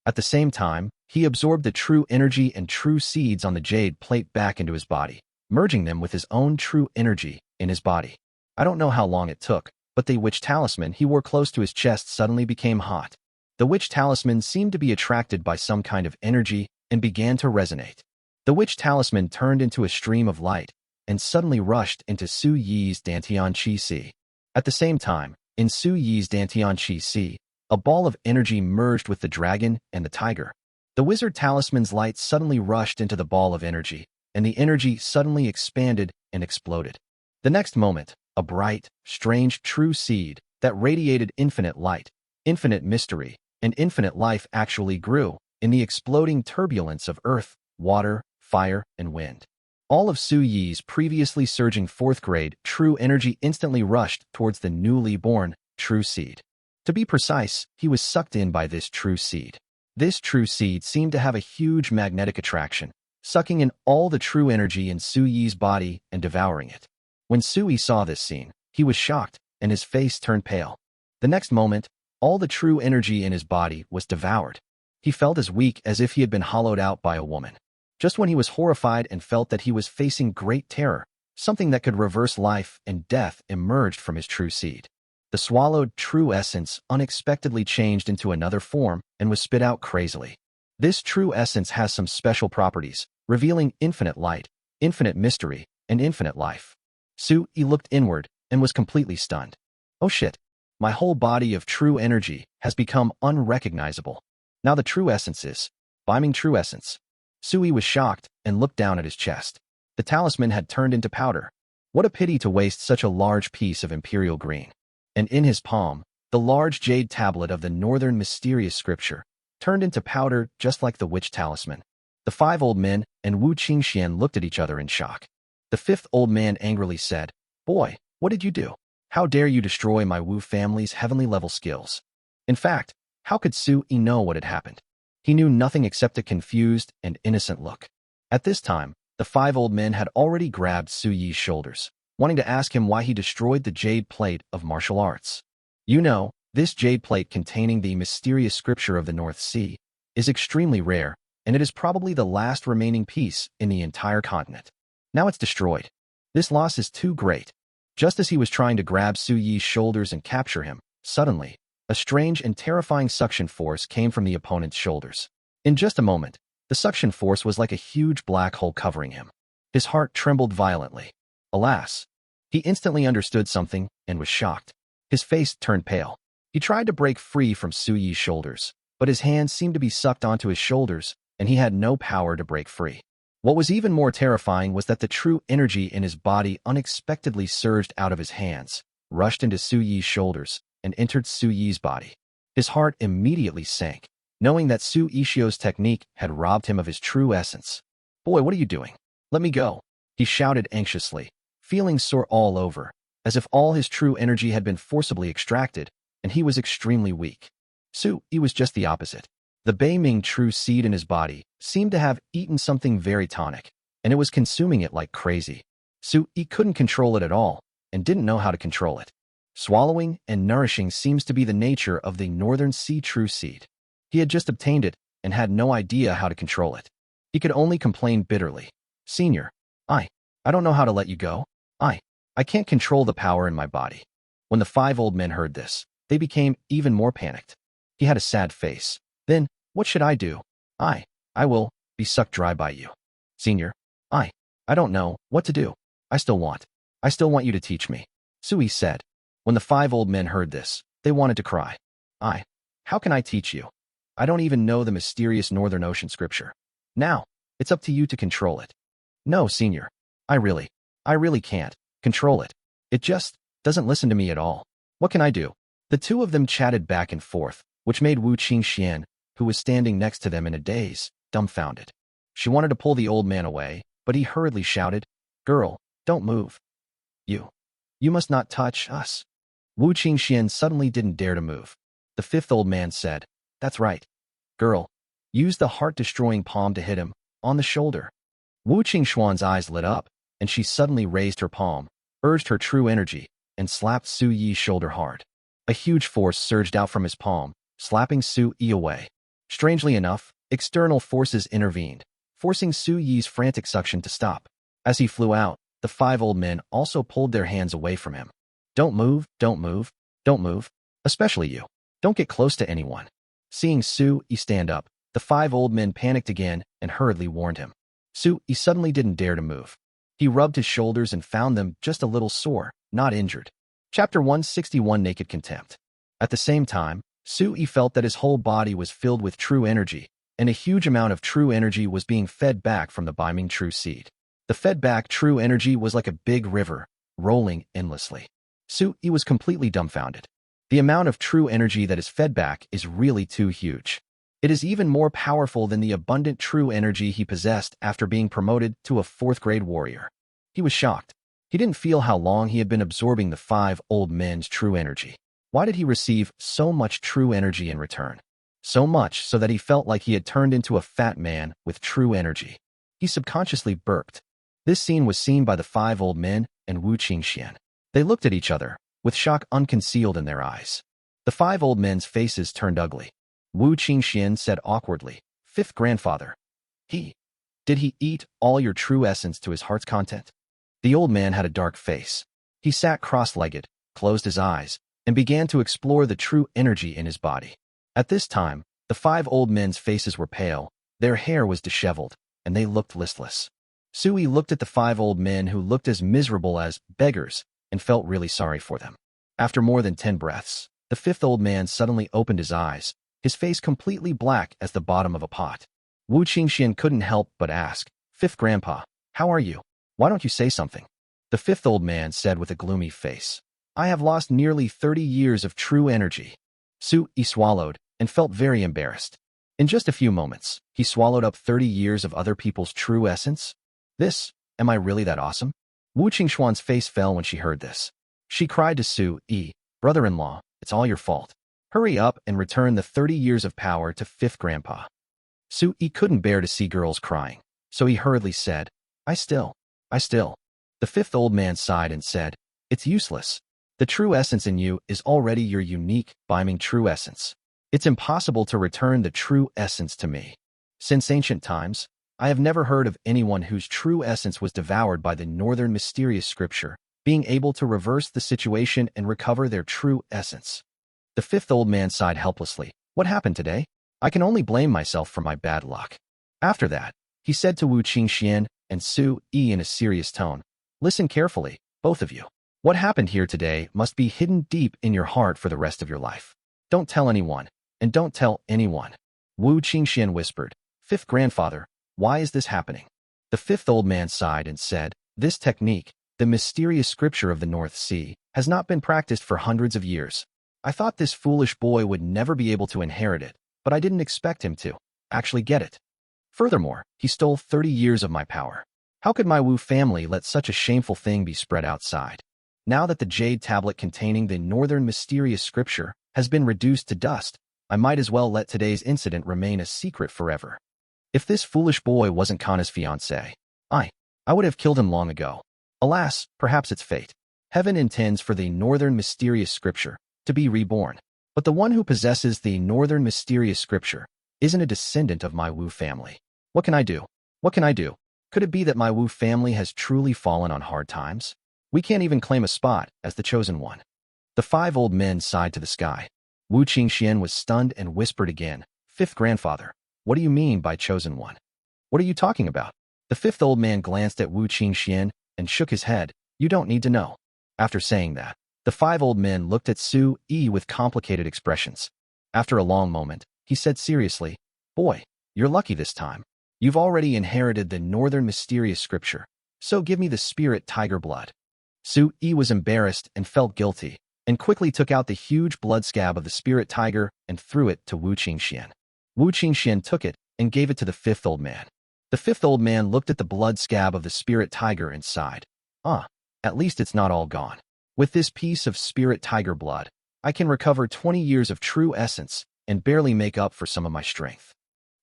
At the same time, he absorbed the true energy and true seeds on the jade plate back into his body, merging them with his own true energy in his body. I don't know how long it took, but the witch talisman he wore close to his chest suddenly became hot. The witch talisman seemed to be attracted by some kind of energy and began to resonate. The witch talisman turned into a stream of light and suddenly rushed into Sui's Dantian Qi Si. At the same time, in Sui's Dantian Qi Si, a ball of energy merged with the dragon and the tiger. The wizard talisman's light suddenly rushed into the ball of energy, and the energy suddenly expanded and exploded. The next moment, a bright, strange, true seed that radiated infinite light, infinite mystery, and infinite life actually grew in the exploding turbulence of earth, water, fire, and wind. All of Sui's previously surging fourth-grade true energy instantly rushed towards the newly born true seed. To be precise, he was sucked in by this true seed. This true seed seemed to have a huge magnetic attraction, sucking in all the true energy in Sui's body and devouring it. When Sui saw this scene, he was shocked, and his face turned pale. The next moment, all the true energy in his body was devoured. He felt as weak as if he had been hollowed out by a woman. Just when he was horrified and felt that he was facing great terror, something that could reverse life and death emerged from his true seed. The swallowed true essence unexpectedly changed into another form and was spit out crazily. This true essence has some special properties, revealing infinite light, infinite mystery, and infinite life. Sui looked inward and was completely stunned. Oh shit. My whole body of true energy has become unrecognizable. Now the true essence is Biming true essence. Sui was shocked and looked down at his chest. The talisman had turned into powder. What a pity to waste such a large piece of imperial green. And in his palm, the large jade tablet of the northern mysterious scripture turned into powder just like the witch talisman. The five old men and Wu Qingxian looked at each other in shock. The fifth old man angrily said, "Boy, what did you do? How dare you destroy my Wu family's heavenly-level skills?" In fact, how could Sui know what had happened? He knew nothing except a confused and innocent look. At this time, the five old men had already grabbed Sui's shoulders, wanting to ask him why he destroyed the jade plate of martial arts. You know, This jade plate containing the mysterious scripture of the North Sea is extremely rare, and it is probably the last remaining piece in the entire continent. Now it's destroyed. This loss is too great. Just as he was trying to grab Su Yi's shoulders and capture him, suddenly, a strange and terrifying suction force came from the opponent's shoulders. In just a moment, the suction force was like a huge black hole covering him. His heart trembled violently. Alas, he instantly understood something and was shocked. His face turned pale. He tried to break free from Su Yi's shoulders, but his hands seemed to be sucked onto his shoulders, and he had no power to break free. What was even more terrifying was that the true energy in his body unexpectedly surged out of his hands, rushed into Su Yi's shoulders, and entered Su Yi's body. His heart immediately sank, knowing that Su Ishio's technique had robbed him of his true essence. "Boy, what are you doing? Let me go," he shouted anxiously, feeling sore all over, as if all his true energy had been forcibly extracted, and he was extremely weak. Su Yi was just the opposite. The Beiming true seed in his body seemed to have eaten something very tonic, and it was consuming it like crazy. Su Yi couldn't control it at all, and didn't know how to control it. Swallowing and nourishing seems to be the nature of the Northern Sea true seed. He had just obtained it, and had no idea how to control it. He could only complain bitterly. "Senior, I don't know how to let you go. I can't control the power in my body." When the 5 old men heard this, they became even more panicked. He had a sad face. "Then, what should I do? I will be sucked dry by you. Senior, I don't know what to do. I still want you to teach me," Su Yi said. When the 5 old men heard this, they wanted to cry. How can I teach you? I don't even know the mysterious Northern Ocean scripture. Now, it's up to you to control it." "No, Senior. I really can't control it. It just doesn't listen to me at all. What can I do?" The two of them chatted back and forth, which made Wu Qingxian, who was standing next to them in a daze, dumbfounded. She wanted to pull the old man away, but he hurriedly shouted, "Girl, don't move. You must not touch us." Wu Qingxian suddenly didn't dare to move. The 5th old man said, "That's right. Girl, use the heart-destroying palm to hit him, on the shoulder." Wu Qingxuan's eyes lit up, and she suddenly raised her palm, urged her true energy, and slapped Su Yi's shoulder hard. A huge force surged out from his palm, slapping Su Yi away. Strangely enough, external forces intervened, forcing Su Yi's frantic suction to stop. As he flew out, the 5 old men also pulled their hands away from him. "Don't move, don't move, don't move. Especially you. Don't get close to anyone." Seeing Su Yi stand up, the 5 old men panicked again and hurriedly warned him. Su Yi suddenly didn't dare to move. He rubbed his shoulders and found them just a little sore, not injured. Chapter 161 Naked Contempt. At the same time, Su Yi felt that his whole body was filled with true energy, and a huge amount of true energy was being fed back from the Beiming true seed. The fed-back true energy was like a big river, rolling endlessly. Su Yi was completely dumbfounded. The amount of true energy that is fed back is really too huge. It is even more powerful than the abundant true energy he possessed after being promoted to a 4th-grade warrior. He was shocked. He didn't feel how long he had been absorbing the 5 old men's true energy. Why did he receive so much true energy in return? So much so that he felt like he had turned into a fat man with true energy. He subconsciously burped. This scene was seen by the 5 old men and Wu Qingxian. They looked at each other, with shock unconcealed in their eyes. The 5 old men's faces turned ugly. Wu Qingxian said awkwardly, "5th grandfather. Did he eat all your true essence to his heart's content?" The old man had a dark face. He sat cross-legged, closed his eyes, and began to explore the true energy in his body. At this time, the 5 old men's faces were pale, their hair was disheveled, and they looked listless. Su Yi looked at the 5 old men who looked as miserable as beggars and felt really sorry for them. After more than 10 breaths, the 5th old man suddenly opened his eyes, his face completely black as the bottom of a pot. Wu Qingxian couldn't help but ask, "5th grandpa, how are you? Why don't you say something?" The 5th old man said with a gloomy face, "I have lost nearly 30 years of true energy." Su Yi swallowed and felt very embarrassed. In just a few moments, he swallowed up 30 years of other people's true essence. Am I really that awesome? Wu Qingxuan's face fell when she heard this. She cried to Su Yi, "Brother-in-law, it's all your fault. Hurry up and return the 30 years of power to 5th grandpa." Su Yi couldn't bear to see girls crying, so he hurriedly said, I still. The 5th old man sighed and said, "It's useless. The true essence in you is already your unique, beaming true essence. It's impossible to return the true essence to me. Since ancient times, I have never heard of anyone whose true essence was devoured by the northern mysterious scripture, being able to reverse the situation and recover their true essence. The fifth old man sighed helplessly. What happened today? I can only blame myself for my bad luck. After that, he said to Wu Qingxian and Su Yi in a serious tone, listen carefully, both of you. What happened here today must be hidden deep in your heart for the rest of your life. Don't tell anyone, and don't tell anyone. Wu Qingxian whispered, Fifth grandfather, why is this happening? The fifth old man sighed and said, this technique, the mysterious scripture of the North Sea, has not been practiced for hundreds of years. I thought this foolish boy would never be able to inherit it, but I didn't expect him to actually get it. Furthermore, he stole 30 years of my power. How could my Wu family let such a shameful thing be spread outside? Now that the jade tablet containing the northern mysterious scripture has been reduced to dust, I might as well let today's incident remain a secret forever. If this foolish boy wasn't Kana's fiancé, I would have killed him long ago. Alas, perhaps it's fate. Heaven intends for the northern mysterious scripture to be reborn. But the one who possesses the northern mysterious scripture isn't a descendant of my Wu family. What can I do? What can I do? Could it be that my Wu family has truly fallen on hard times? We can't even claim a spot as the chosen one. The five old men sighed to the sky. Wu Qingxian was stunned and whispered again, Fifth grandfather, what do you mean by chosen one? What are you talking about? The fifth old man glanced at Wu Qingxian and shook his head. You don't need to know. After saying that, the five old men looked at Su Yi with complicated expressions. After a long moment, he said seriously, boy, you're lucky this time. You've already inherited the northern mysterious scripture, so give me the spirit tiger blood. Su Yi was embarrassed and felt guilty, and quickly took out the huge blood scab of the spirit tiger and threw it to Wu Qingxian. Wu Qingxian took it and gave it to the fifth old man. The fifth old man looked at the blood scab of the spirit tiger and sighed. At least it's not all gone. With this piece of spirit tiger blood, I can recover 20 years of true essence and barely make up for some of my strength.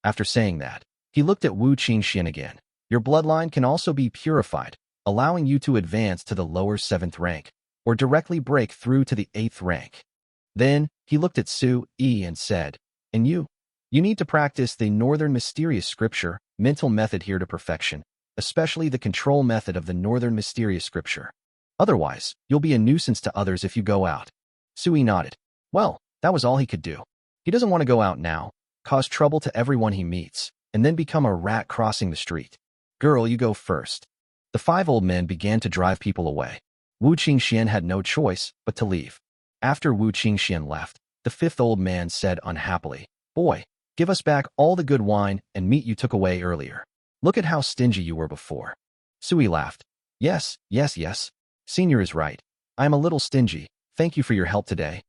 After saying that, he looked at Wu Qingxian again. Your bloodline can also be purified, allowing you to advance to the lower 7th rank, or directly break through to the 8th rank. Then, he looked at Su Yi and said, and you need to practice the northern mysterious scripture mental method here to perfection, especially the control method of the northern mysterious scripture. Otherwise, you'll be a nuisance to others if you go out. Su Yi nodded. Well, that was all he could do. He doesn't want to go out now, cause trouble to everyone he meets, and then become a rat crossing the street. Girl, you go first. The five old men began to drive people away. Wu Qingxian had no choice but to leave. After Wu Qingxian left, the fifth old man said unhappily, boy, give us back all the good wine and meat you took away earlier. Look at how stingy you were before. Su Yi laughed. Yes. Senior is right. I am a little stingy. Thank you for your help today.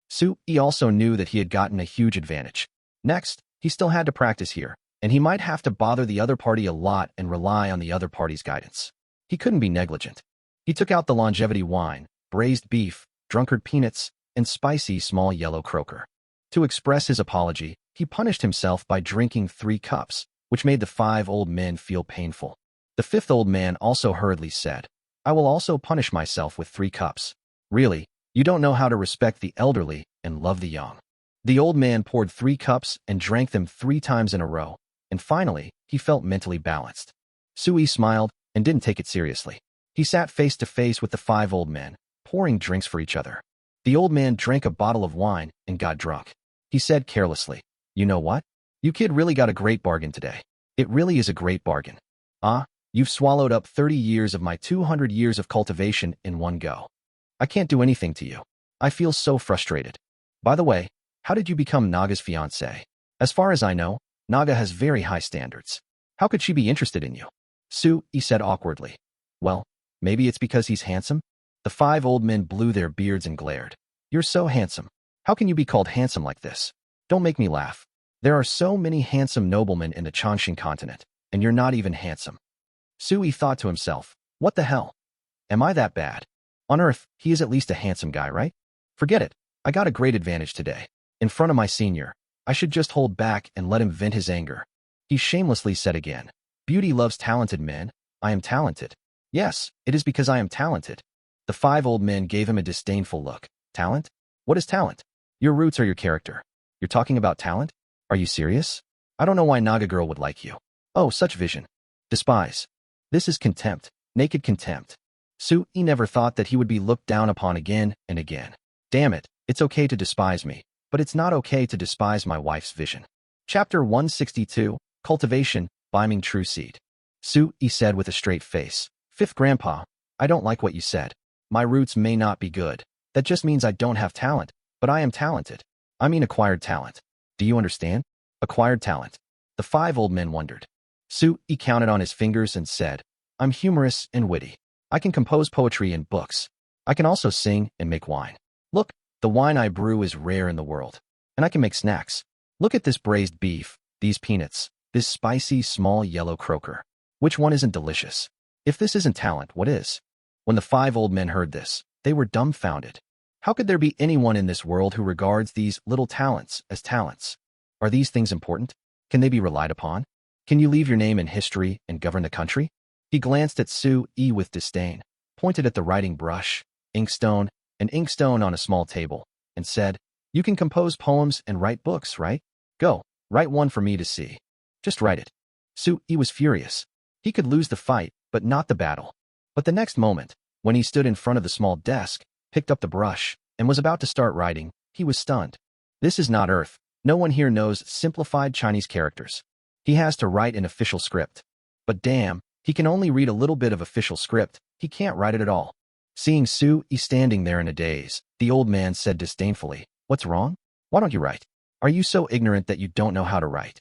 Su Yi also knew that he had gotten a huge advantage. Next, he still had to practice here, and he might have to bother the other party a lot and rely on the other party's guidance. He couldn't be negligent. He took out the longevity wine, braised beef, drunkard peanuts, and spicy small yellow croaker. To express his apology, he punished himself by drinking 3 cups, which made the 5 old men feel painful. The fifth old man also hurriedly said, I will also punish myself with 3 cups. Really, you don't know how to respect the elderly and love the young. The old man poured 3 cups and drank them 3 times in a row, and finally, he felt mentally balanced. Su Yi smiled and didn't take it seriously. He sat face to face with the 5 old men, pouring drinks for each other. The old man drank a bottle of wine and got drunk. He said carelessly, you know what? You kid really got a great bargain today. It really is a great bargain. You've swallowed up 30 years of my 200 years of cultivation in one go. I can't do anything to you. I feel so frustrated. By the way, how did you become Naga's fiancé? As far as I know, Naga has very high standards. How could she be interested in you? Su Yi said awkwardly. Well, maybe it's because he's handsome? The 5 old men blew their beards and glared. You're so handsome. How can you be called handsome like this? Don't make me laugh. There are so many handsome noblemen in the Chongqing continent, and you're not even handsome. Su Yi thought to himself, what the hell? Am I that bad? On Earth, he is at least a handsome guy, right? Forget it. I got a great advantage today. In front of my senior, I should just hold back and let him vent his anger. He shamelessly said again, beauty loves talented men. I am talented. Yes, it is because I am talented. The 5 old men gave him a disdainful look. Talent? What is talent? Your roots are your character. You're talking about talent? Are you serious? I don't know why Naga girl would like you. Oh, such vision. Despise. This is contempt. Naked contempt. Sui never thought that he would be looked down upon again and again. Damn it, it's okay to despise me, but it's not okay to despise my wife's vision. Chapter 162, Cultivation, Biming True Seed. Sui said with a straight face. Fifth grandpa, I don't like what you said. My roots may not be good. That just means I don't have talent, but I am talented. I mean acquired talent. Do you understand? Acquired talent. The 5 old men wondered. Sui counted on his fingers and said, I'm humorous and witty. I can compose poetry and books. I can also sing and make wine. Look, the wine I brew is rare in the world. And I can make snacks. Look at this braised beef, these peanuts, this spicy small yellow croaker. Which one isn't delicious? If this isn't talent, what is? When the 5 old men heard this, they were dumbfounded. How could there be anyone in this world who regards these little talents as talents? Are these things important? Can they be relied upon? Can you leave your name in history and govern the country? He glanced at Sui with disdain, pointed at the writing brush, inkstone, and inkstone on a small table, and said, You can compose poems and write books, right? Go, write one for me to see. Just write it. Sui was furious. He could lose the fight, but not the battle. But the next moment, when he stood in front of the small desk, picked up the brush, and was about to start writing, he was stunned. This is not Earth. No one here knows simplified Chinese characters. He has to write an official script. But damn, he can only read a little bit of official script. He can't write it at all. Seeing Sui standing there in a daze, the old man said disdainfully, What's wrong? Why don't you write? Are you so ignorant that you don't know how to write?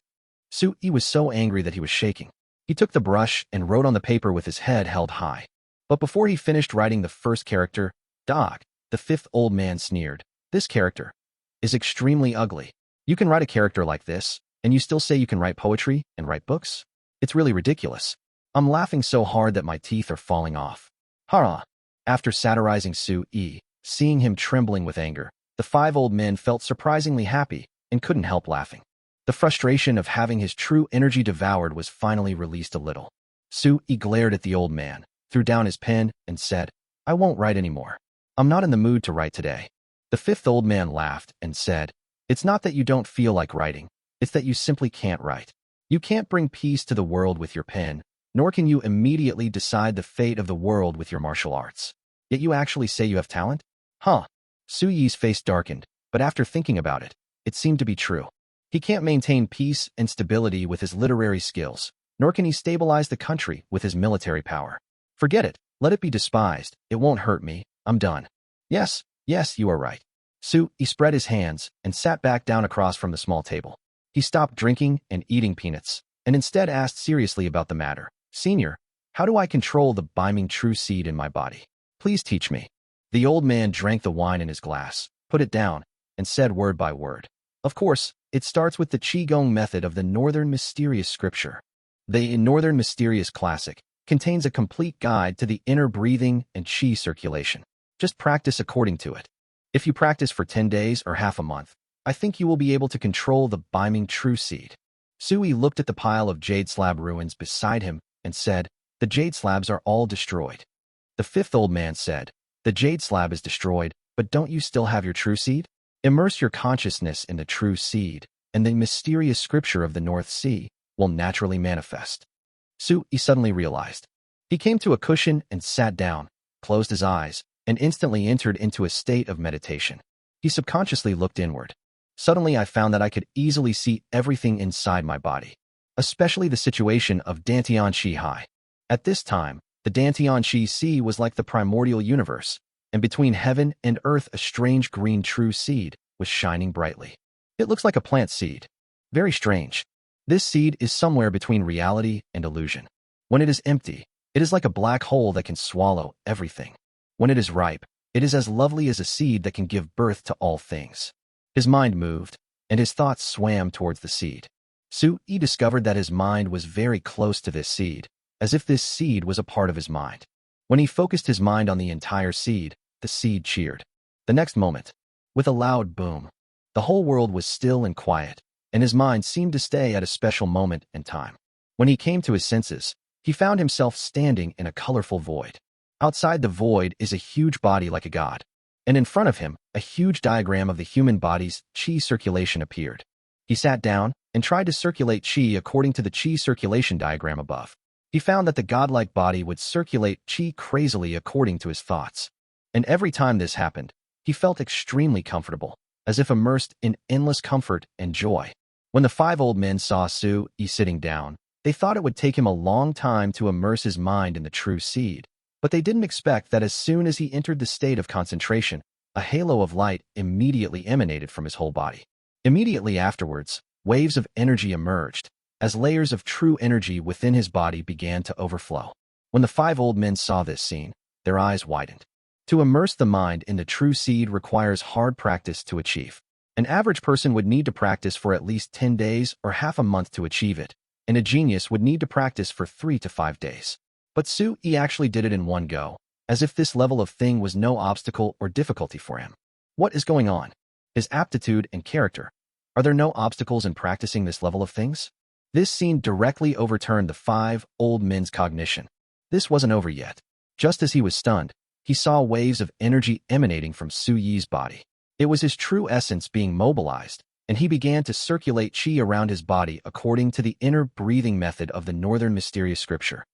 Sui was so angry that he was shaking. He took the brush and wrote on the paper with his head held high. But before he finished writing the first character, Dog, the 5th old man sneered, This character is extremely ugly. You can write a character like this, and you still say you can write poetry and write books? It's really ridiculous. I'm laughing so hard that my teeth are falling off. Hurrah! After satirizing Sui, seeing him trembling with anger, the 5 old men felt surprisingly happy and couldn't help laughing. The frustration of having his true energy devoured was finally released a little. Sui glared at the old man, threw down his pen, and said, I won't write anymore. I'm not in the mood to write today. The 5th old man laughed and said, It's not that you don't feel like writing, it's that you simply can't write. You can't bring peace to the world with your pen, nor can you immediately decide the fate of the world with your martial arts. Yet you actually say you have talent? Huh. Sui's face darkened, but after thinking about it, it seemed to be true. He can't maintain peace and stability with his literary skills, nor can he stabilize the country with his military power. Forget it. Let it be despised. It won't hurt me. I'm done. Yes, you are right. Sui spread his hands and sat back down across from the small table. He stopped drinking and eating peanuts, and instead asked seriously about the matter. Senior, how do I control the biming true seed in my body? Please teach me. The old man drank the wine in his glass, put it down, and said word by word. Of course, it starts with the Qigong method of the Northern Mysterious Scripture. The Northern Mysterious Classic contains a complete guide to the inner breathing and qi circulation. Just practice according to it. If you practice for 10 days or half a month, I think you will be able to control the biming true seed. Sui looked at the pile of jade slab ruins beside him and said, The jade slabs are all destroyed. The 5th old man said, The jade slab is destroyed, but don't you still have your true seed? Immerse your consciousness in the true seed, and the mysterious scripture of the North Sea will naturally manifest. Sui suddenly realized. He came to a cushion and sat down, closed his eyes, and instantly entered into a state of meditation. He subconsciously looked inward. Suddenly I found that I could easily see everything inside my body, especially the situation of Dantian Shi High. At this time, the Dantian Shi Sea was like the primordial universe, and between heaven and earth a strange green true seed was shining brightly. It looks like a plant seed. Very strange. This seed is somewhere between reality and illusion. When it is empty, it is like a black hole that can swallow everything. When it is ripe, it is as lovely as a seed that can give birth to all things. His mind moved, and his thoughts swam towards the seed. Sui discovered that his mind was very close to this seed, as if this seed was a part of his mind. When he focused his mind on the entire seed, the seed cheered. The next moment, with a loud boom, the whole world was still and quiet, and his mind seemed to stay at a special moment in time. When he came to his senses, he found himself standing in a colorful void. Outside the void is a huge body like a god, and in front of him, a huge diagram of the human body's qi circulation appeared. He sat down and tried to circulate qi according to the qi circulation diagram above. He found that the godlike body would circulate qi crazily according to his thoughts. And every time this happened, he felt extremely comfortable, as if immersed in endless comfort and joy. When the five old men saw Su-yi sitting down, they thought it would take him a long time to immerse his mind in the true seed. But they didn't expect that as soon as he entered the state of concentration, a halo of light immediately emanated from his whole body. Immediately afterwards, waves of energy emerged, as layers of true energy within his body began to overflow. When the five old men saw this scene, their eyes widened. To immerse the mind in the true seed requires hard practice to achieve. An average person would need to practice for at least 10 days or half a month to achieve it, and a genius would need to practice for 3 to 5 days. But Su-yi actually did it in one go, as if this level of thing was no obstacle or difficulty for him. What is going on? His aptitude and character. Are there no obstacles in practicing this level of things? This scene directly overturned the five old men's cognition. This wasn't over yet. Just as he was stunned, he saw waves of energy emanating from Su-yi's body. It was his true essence being mobilized, and he began to circulate qi around his body according to the inner breathing method of the northern mysterious scripture.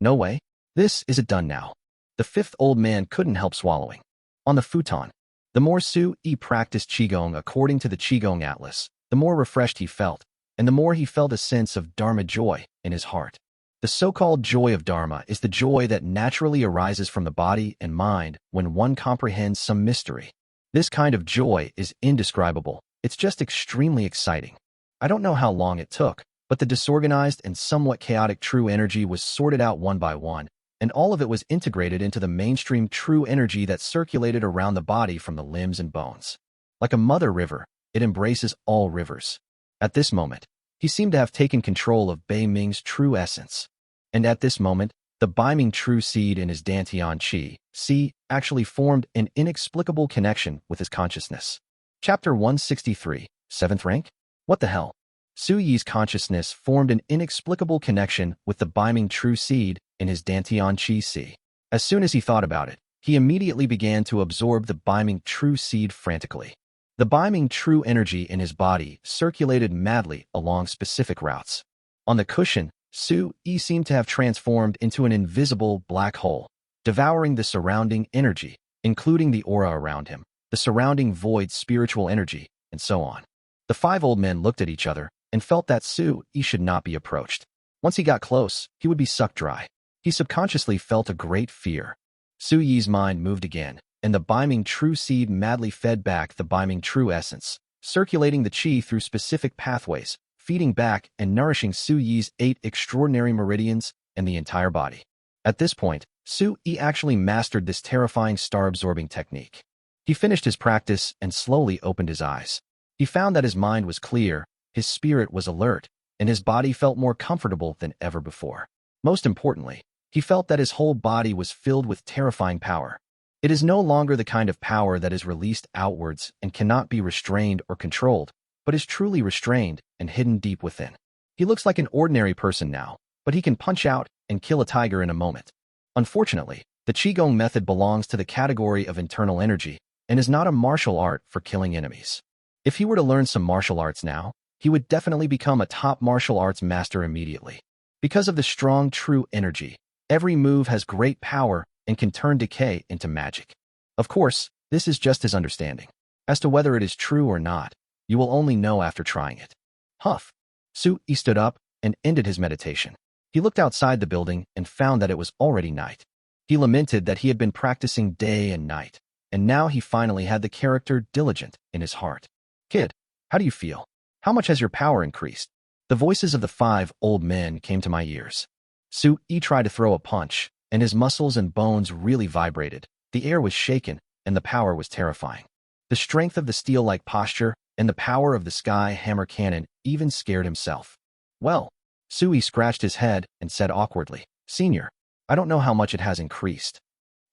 No way. This isn't done now. The fifth old man couldn't help swallowing. On the futon, the more Su-yi practiced qigong according to the qigong atlas, the more refreshed he felt, and the more he felt a sense of dharma joy in his heart. The so-called joy of dharma is the joy that naturally arises from the body and mind when one comprehends some mystery. This kind of joy is indescribable. It's just extremely exciting. I don't know how long it took, but the disorganized and somewhat chaotic true energy was sorted out one by one, and all of it was integrated into the mainstream true energy that circulated around the body from the limbs and bones. Like a mother river, it embraces all rivers. At this moment, he seemed to have taken control of Bei Ming's true essence. And at this moment, the Bai Ming true seed in his Dantian Qi, C, actually formed an inexplicable connection with his consciousness. Chapter 163, 7th rank? What the hell? Su-yi's consciousness formed an inexplicable connection with the Bai Ming true seed in his Dantian Qi C. As soon as he thought about it, he immediately began to absorb the Bai Ming true seed frantically. The Bai Ming true energy in his body circulated madly along specific routes. On the cushion, Su-yi seemed to have transformed into an invisible black hole, devouring the surrounding energy, including the aura around him, the surrounding void spiritual energy, and so on. The five old men looked at each other and felt that Su-yi should not be approached. Once he got close, he would be sucked dry. He subconsciously felt a great fear. Su-yi's mind moved again, and the Bai Ming true seed madly fed back the Bai Ming true essence, circulating the qi through specific pathways, feeding back and nourishing Su-yi's 8 extraordinary meridians and the entire body. At this point, Su-yi actually mastered this terrifying star-absorbing technique. He finished his practice and slowly opened his eyes. He found that his mind was clear, his spirit was alert, and his body felt more comfortable than ever before. Most importantly, he felt that his whole body was filled with terrifying power. It is no longer the kind of power that is released outwards and cannot be restrained or controlled, but is truly restrained and hidden deep within. He looks like an ordinary person now, but he can punch out and kill a tiger in a moment. Unfortunately, the Qigong method belongs to the category of internal energy and is not a martial art for killing enemies. If he were to learn some martial arts now, he would definitely become a top martial arts master immediately. Because of the strong true energy, every move has great power and can turn decay into magic. Of course, this is just his understanding. As to whether it is true or not, you will only know after trying it. Huff. Su-yi stood up and ended his meditation. He looked outside the building and found that it was already night. He lamented that he had been practicing day and night, and now he finally had the character diligent in his heart. Kid, how do you feel? How much has your power increased? The voices of the five old men came to my ears. Su-yi tried to throw a punch, and his muscles and bones really vibrated. The air was shaken, and the power was terrifying. The strength of the steel-like posture and the power of the sky hammer cannon even scared himself. Well, Su-yi scratched his head and said awkwardly, Senior, I don't know how much it has increased.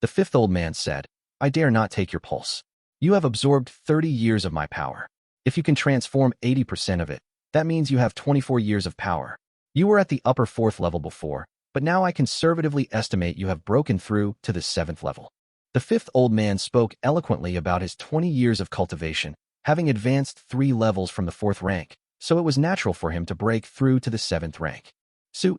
The fifth old man said, I dare not take your pulse. You have absorbed 30 years of my power. If you can transform 80% of it, that means you have 24 years of power. You were at the upper 4th level before, but now I conservatively estimate you have broken through to the 7th level. The 5th old man spoke eloquently about his 20 years of cultivation, having advanced 3 levels from the 4th rank, so it was natural for him to break through to the 7th rank.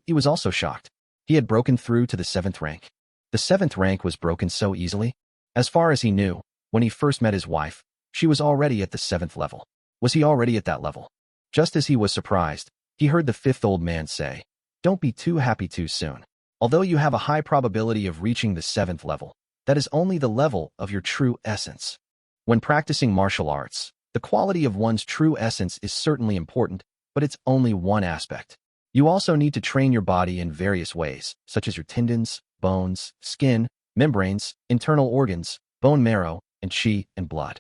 He was also shocked. He had broken through to the 7th rank. The 7th rank was broken so easily. As far as he knew, when he first met his wife, she was already at the 7th level. Was he already at that level? Just as he was surprised, he heard the 5th old man say, "Don't be too happy too soon. Although you have a high probability of reaching the 7th level, that is only the level of your true essence. When practicing martial arts, the quality of one's true essence is certainly important, but it's only one aspect. You also need to train your body in various ways, such as your tendons, bones, skin, membranes, internal organs, bone marrow, and chi and blood.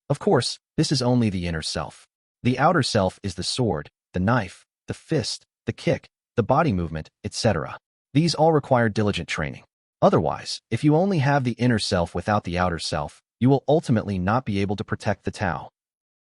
Of course, this is only the inner self. The outer self is the sword, the knife, the fist, the kick, the body movement, etc. These all require diligent training. Otherwise, if you only have the inner self without the outer self, you will ultimately not be able to protect the Tao."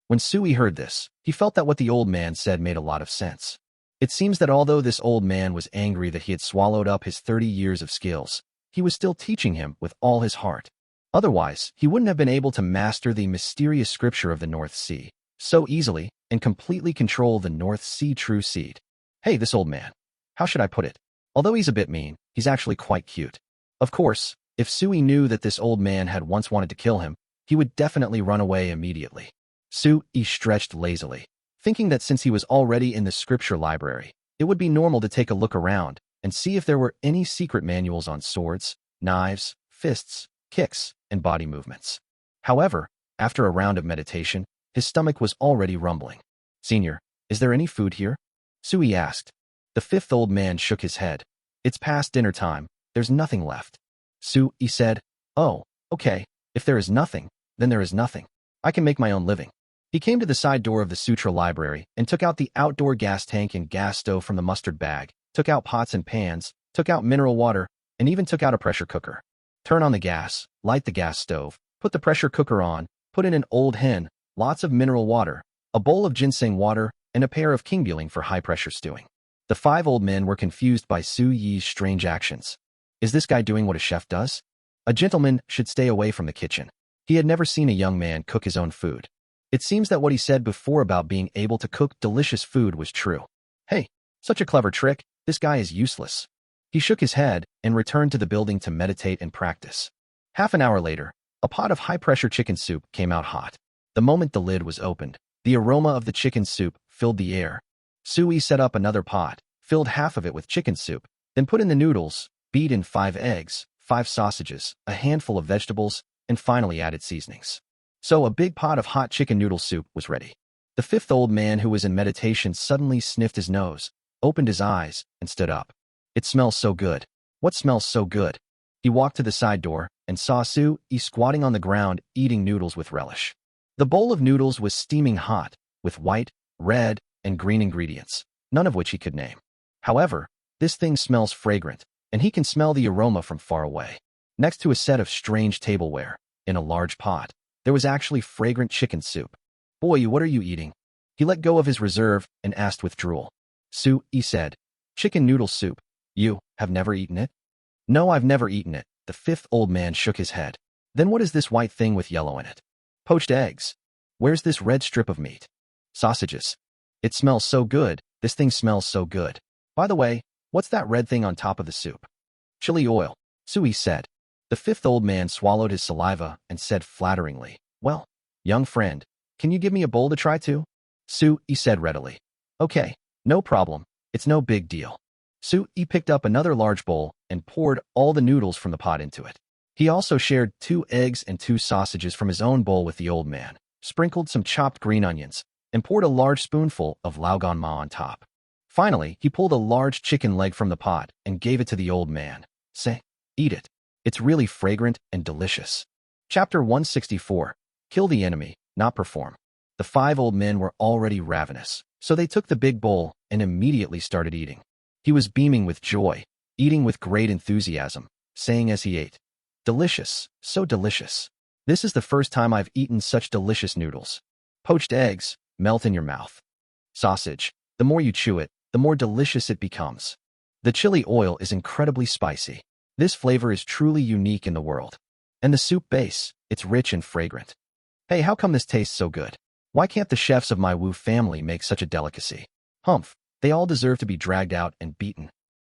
When Sui heard this, he felt that what the old man said made a lot of sense. It seems that although this old man was angry that he had swallowed up his 30 years of skills, he was still teaching him with all his heart. Otherwise, he wouldn't have been able to master the mysterious scripture of the North Sea so easily and completely control the North Sea true seed. Hey, this old man. How should I put it? Although he's a bit mean, he's actually quite cute. Of course, if Sui knew that this old man had once wanted to kill him, he would definitely run away immediately. Sui stretched lazily, thinking that since he was already in the scripture library, it would be normal to take a look around and see if there were any secret manuals on swords, knives, fists, kicks, and body movements. However, after a round of meditation, his stomach was already rumbling. "Senior, is there any food here?" Sui asked. The 5th old man shook his head. "It's past dinner time. There's nothing left." Sui said, "Oh, okay. If there is nothing, then there is nothing. I can make my own living." He came to the side door of the sutra library and took out the outdoor gas tank and gas stove from the mustard bag, took out pots and pans, took out mineral water, and even took out a pressure cooker. Turn on the gas, light the gas stove, put the pressure cooker on, put in an old hen, lots of mineral water, a bowl of ginseng water, and a pair of kingbuling for high-pressure stewing. The 5 old men were confused by Su Yi's strange actions. Is this guy doing what a chef does? A gentleman should stay away from the kitchen. He had never seen a young man cook his own food. It seems that what he said before about being able to cook delicious food was true. Hey, such a clever trick. This guy is useless. He shook his head and returned to the building to meditate and practice. Half an hour later, a pot of high-pressure chicken soup came out hot. The moment the lid was opened, the aroma of the chicken soup filled the air. Sui set up another pot, filled half of it with chicken soup, then put in the noodles, beat in 5 eggs, 5 sausages, a handful of vegetables, and finally added seasonings. So a big pot of hot chicken noodle soup was ready. The 5th old man who was in meditation suddenly sniffed his nose, opened his eyes, and stood up. "It smells so good. What smells so good?" He walked to the side door and saw Sui squatting on the ground eating noodles with relish. The bowl of noodles was steaming hot, with white, red, and green ingredients, none of which he could name. However, this thing smells fragrant, and he can smell the aroma from far away. Next to a set of strange tableware, in a large pot, there was actually fragrant chicken soup. "Boy, what are you eating?" He let go of his reserve and asked with drool. Sui said, "Chicken noodle soup. You have never eaten it?" "No, I've never eaten it." The 5th old man shook his head. "Then what is this white thing with yellow in it?" "Poached eggs." "Where's this red strip of meat?" "Sausages." "It smells so good. This thing smells so good. By the way, what's that red thing on top of the soup?" "Chili oil," Sui said. The 5th old man swallowed his saliva and said flatteringly, "Well, young friend, can you give me a bowl to try too?" Sui said readily. "Okay, no problem. It's no big deal." Sui picked up another large bowl and poured all the noodles from the pot into it. He also shared 2 eggs and 2 sausages from his own bowl with the old man, sprinkled some chopped green onions, and poured a large spoonful of languid ma on top. Finally, he pulled a large chicken leg from the pot and gave it to the old man. "Say, eat it. It's really fragrant and delicious." Chapter 164. Kill the enemy, not perform. The 5 old men were already ravenous, so they took the big bowl and immediately started eating. He was beaming with joy, eating with great enthusiasm, saying as he ate, "Delicious, so delicious. This is the first time I've eaten such delicious noodles. Poached eggs, melt in your mouth. Sausage, the more you chew it, the more delicious it becomes. The chili oil is incredibly spicy. This flavor is truly unique in the world. And the soup base, it's rich and fragrant. Hey, how come this tastes so good? Why can't the chefs of my Wu family make such a delicacy? Humph, they all deserve to be dragged out and beaten.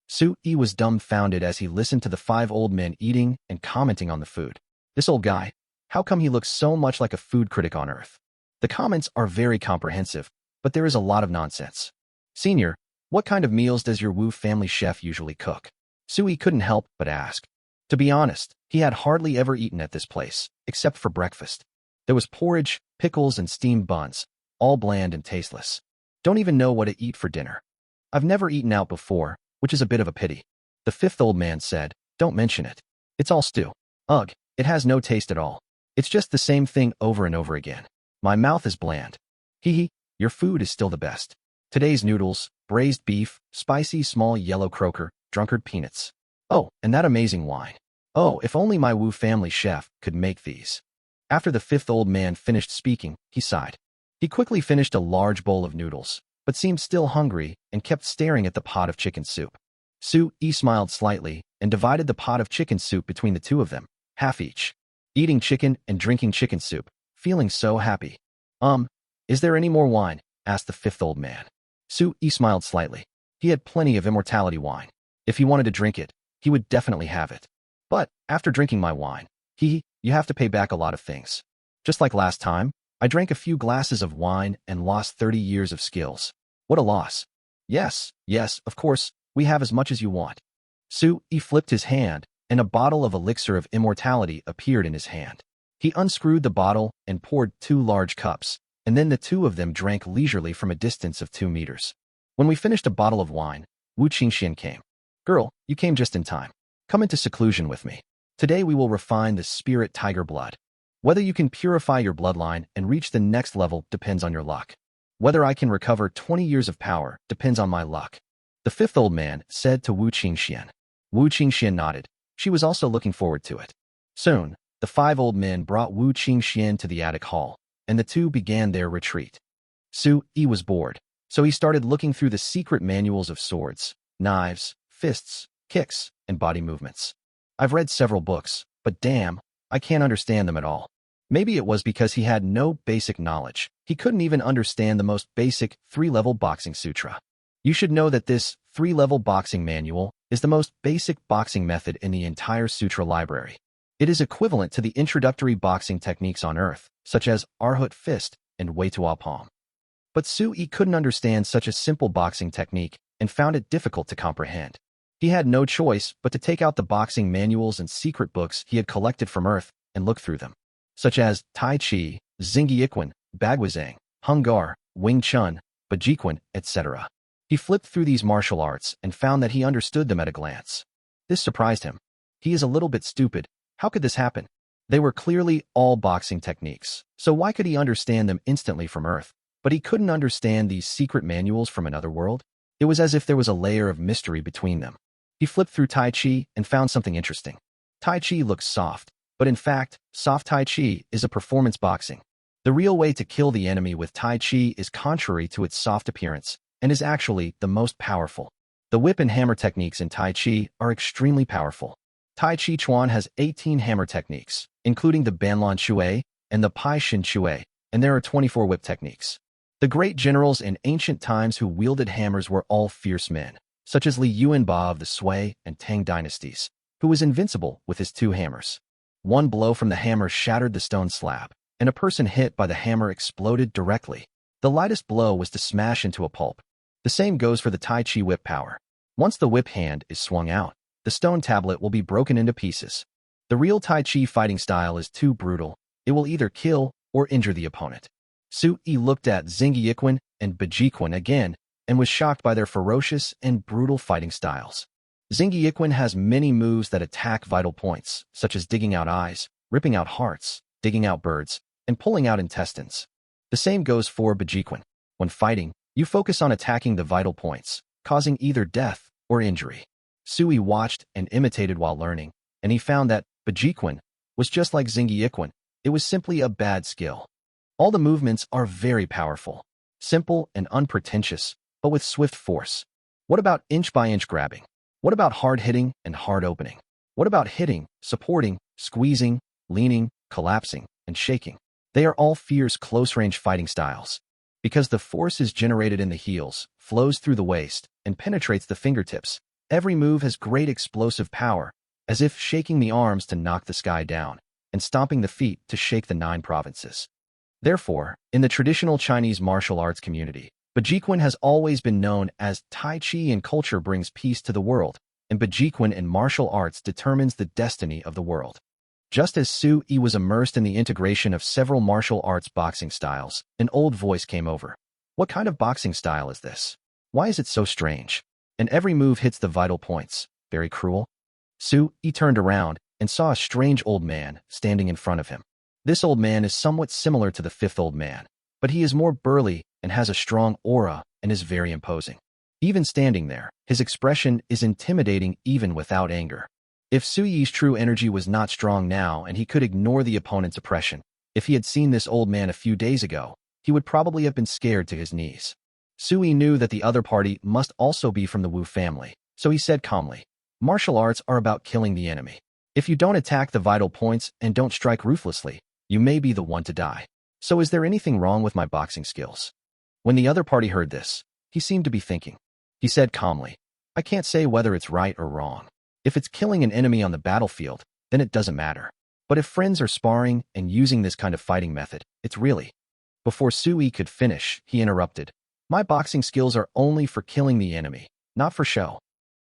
Su-yi was dumbfounded as he listened to the 5 old men eating and commenting on the food. This old guy, how come he looks so much like a food critic on Earth? The comments are very comprehensive, but there is a lot of nonsense. Senior, what kind of meals does your Wu family chef usually cook? Su-yi couldn't help but ask. To be honest, he had hardly ever eaten at this place, except for breakfast. There was porridge, pickles, and steamed buns, all bland and tasteless. Don't even know what to eat for dinner. I've never eaten out before, which is a bit of a pity. The 5th old man said, don't mention it. It's all stew. Ugh, it has no taste at all. It's just the same thing over and over again. My mouth is bland. Hee hee, your food is still the best. Today's noodles, braised beef, spicy small yellow croaker, drunkard peanuts. Oh, and that amazing wine. Oh, if only my Wu family chef could make these. After the 5th old man finished speaking, he sighed. He quickly finished a large bowl of noodles, but seemed still hungry and kept staring at the pot of chicken soup. Su-yi smiled slightly and divided the pot of chicken soup between the two of them, half each. Eating chicken and drinking chicken soup, feeling so happy. Is there any more wine? Asked the 5th old man. Su-yi smiled slightly. He had plenty of immortality wine. If he wanted to drink it, he would definitely have it. But after drinking my wine, you have to pay back a lot of things. Just like last time, I drank a few glasses of wine and lost 30 years of skills. What a loss. Yes, of course, we have as much as you want. Su-yi flipped his hand, and a bottle of elixir of immortality appeared in his hand. He unscrewed the bottle and poured 2 large cups, and then the two of them drank leisurely from a distance of 2 meters. When we finished a bottle of wine, Wu Qingxian came. Girl, you came just in time. Come into seclusion with me. Today we will refine the spirit tiger blood. Whether you can purify your bloodline and reach the next level depends on your luck. Whether I can recover 20 years of power depends on my luck. The 5th old man said to Wu Qingxian. Wu Qingxian nodded. She was also looking forward to it. Soon, the 5 old men brought Wu Qingxian to the attic hall, and the two began their retreat. Su-yi was bored, so he started looking through the secret manuals of swords, knives, fists, kicks, and body movements. I've read several books, but damn, I can't understand them at all. Maybe it was because he had no basic knowledge. He couldn't even understand the most basic 3-level boxing sutra. You should know that this 3-level boxing manual is the most basic boxing method in the entire sutra library. It is equivalent to the introductory boxing techniques on Earth, such as Arhut Fist and Wei Tua Palm. But Su-yi couldn't understand such a simple boxing technique and found it difficult to comprehend. He had no choice but to take out the boxing manuals and secret books he had collected from Earth and look through them, such as Tai Chi, Xingyiquan, Baguazhang, Hungar, Wing Chun, Bajiquan, etc. He flipped through these martial arts and found that he understood them at a glance. This surprised him. He is a little bit stupid. How could this happen? They were clearly all boxing techniques, so why could he understand them instantly from Earth, but he couldn't understand these secret manuals from another world? It was as if there was a layer of mystery between them. He flipped through Tai Chi and found something interesting. Tai Chi looks soft, but in fact, soft Tai Chi is a performance boxing. The real way to kill the enemy with Tai Chi is contrary to its soft appearance and is actually the most powerful. The whip and hammer techniques in Tai Chi are extremely powerful. Tai Chi Chuan has 18 hammer techniques, including the Banlan Shui and the Pai Shin Shui, and there are 24 whip techniques. The great generals in ancient times who wielded hammers were all fierce men, such as Li Yuanba of the Sui and Tang dynasties, who was invincible with his 2 hammers. One blow from the hammer shattered the stone slab, and a person hit by the hammer exploded directly. The lightest blow was to smash into a pulp. The same goes for the Tai Chi whip power. Once the whip hand is swung out, the stone tablet will be broken into pieces. The real Tai Chi fighting style is too brutal. It will either kill or injure the opponent. Su-yi looked at Xingyiquan and Bajiquan again and was shocked by their ferocious and brutal fighting styles. Xingyiquan has many moves that attack vital points, such as digging out eyes, ripping out hearts, digging out birds, and pulling out intestines. The same goes for Bajiquan. When fighting, you focus on attacking the vital points, causing either death or injury. Su-yi watched and imitated while learning, and he found that Bajiquan was just like Xingyiquan. It was simply a bad skill. All the movements are very powerful, simple and unpretentious, but with swift force. What about inch-by-inch grabbing? What about hard hitting and hard opening? What about hitting, supporting, squeezing, leaning, collapsing, and shaking? They are all fierce close-range fighting styles. Because the force is generated in the heels, flows through the waist, and penetrates the fingertips, every move has great explosive power, as if shaking the arms to knock the sky down, and stomping the feet to shake the 9 provinces. Therefore, in the traditional Chinese martial arts community, Bajiquan has always been known as Tai Chi, and culture brings peace to the world, and Bajiquan in martial arts determines the destiny of the world. Just as Su Yi was immersed in the integration of several martial arts boxing styles, an old voice came over. What kind of boxing style is this? Why is it so strange? And every move hits the vital points. Very cruel. Su Yi turned around and saw a strange old man standing in front of him. This old man is somewhat similar to the 5th old man, but he is more burly and has a strong aura and is very imposing. Even standing there, his expression is intimidating even without anger. If Su Yi's true energy was not strong now and he could ignore the opponent's oppression, if he had seen this old man a few days ago, he would probably have been scared to his knees. Su Yi knew that the other party must also be from the Wu family, so he said calmly, "Martial arts are about killing the enemy. If you don't attack the vital points and don't strike ruthlessly, you may be the one to die. So is there anything wrong with my boxing skills?" When the other party heard this, he seemed to be thinking. He said calmly, "I can't say whether it's right or wrong. If it's killing an enemy on the battlefield, then it doesn't matter. But if friends are sparring and using this kind of fighting method, it's really..." Before Su Yi could finish, he interrupted. "My boxing skills are only for killing the enemy, not for show."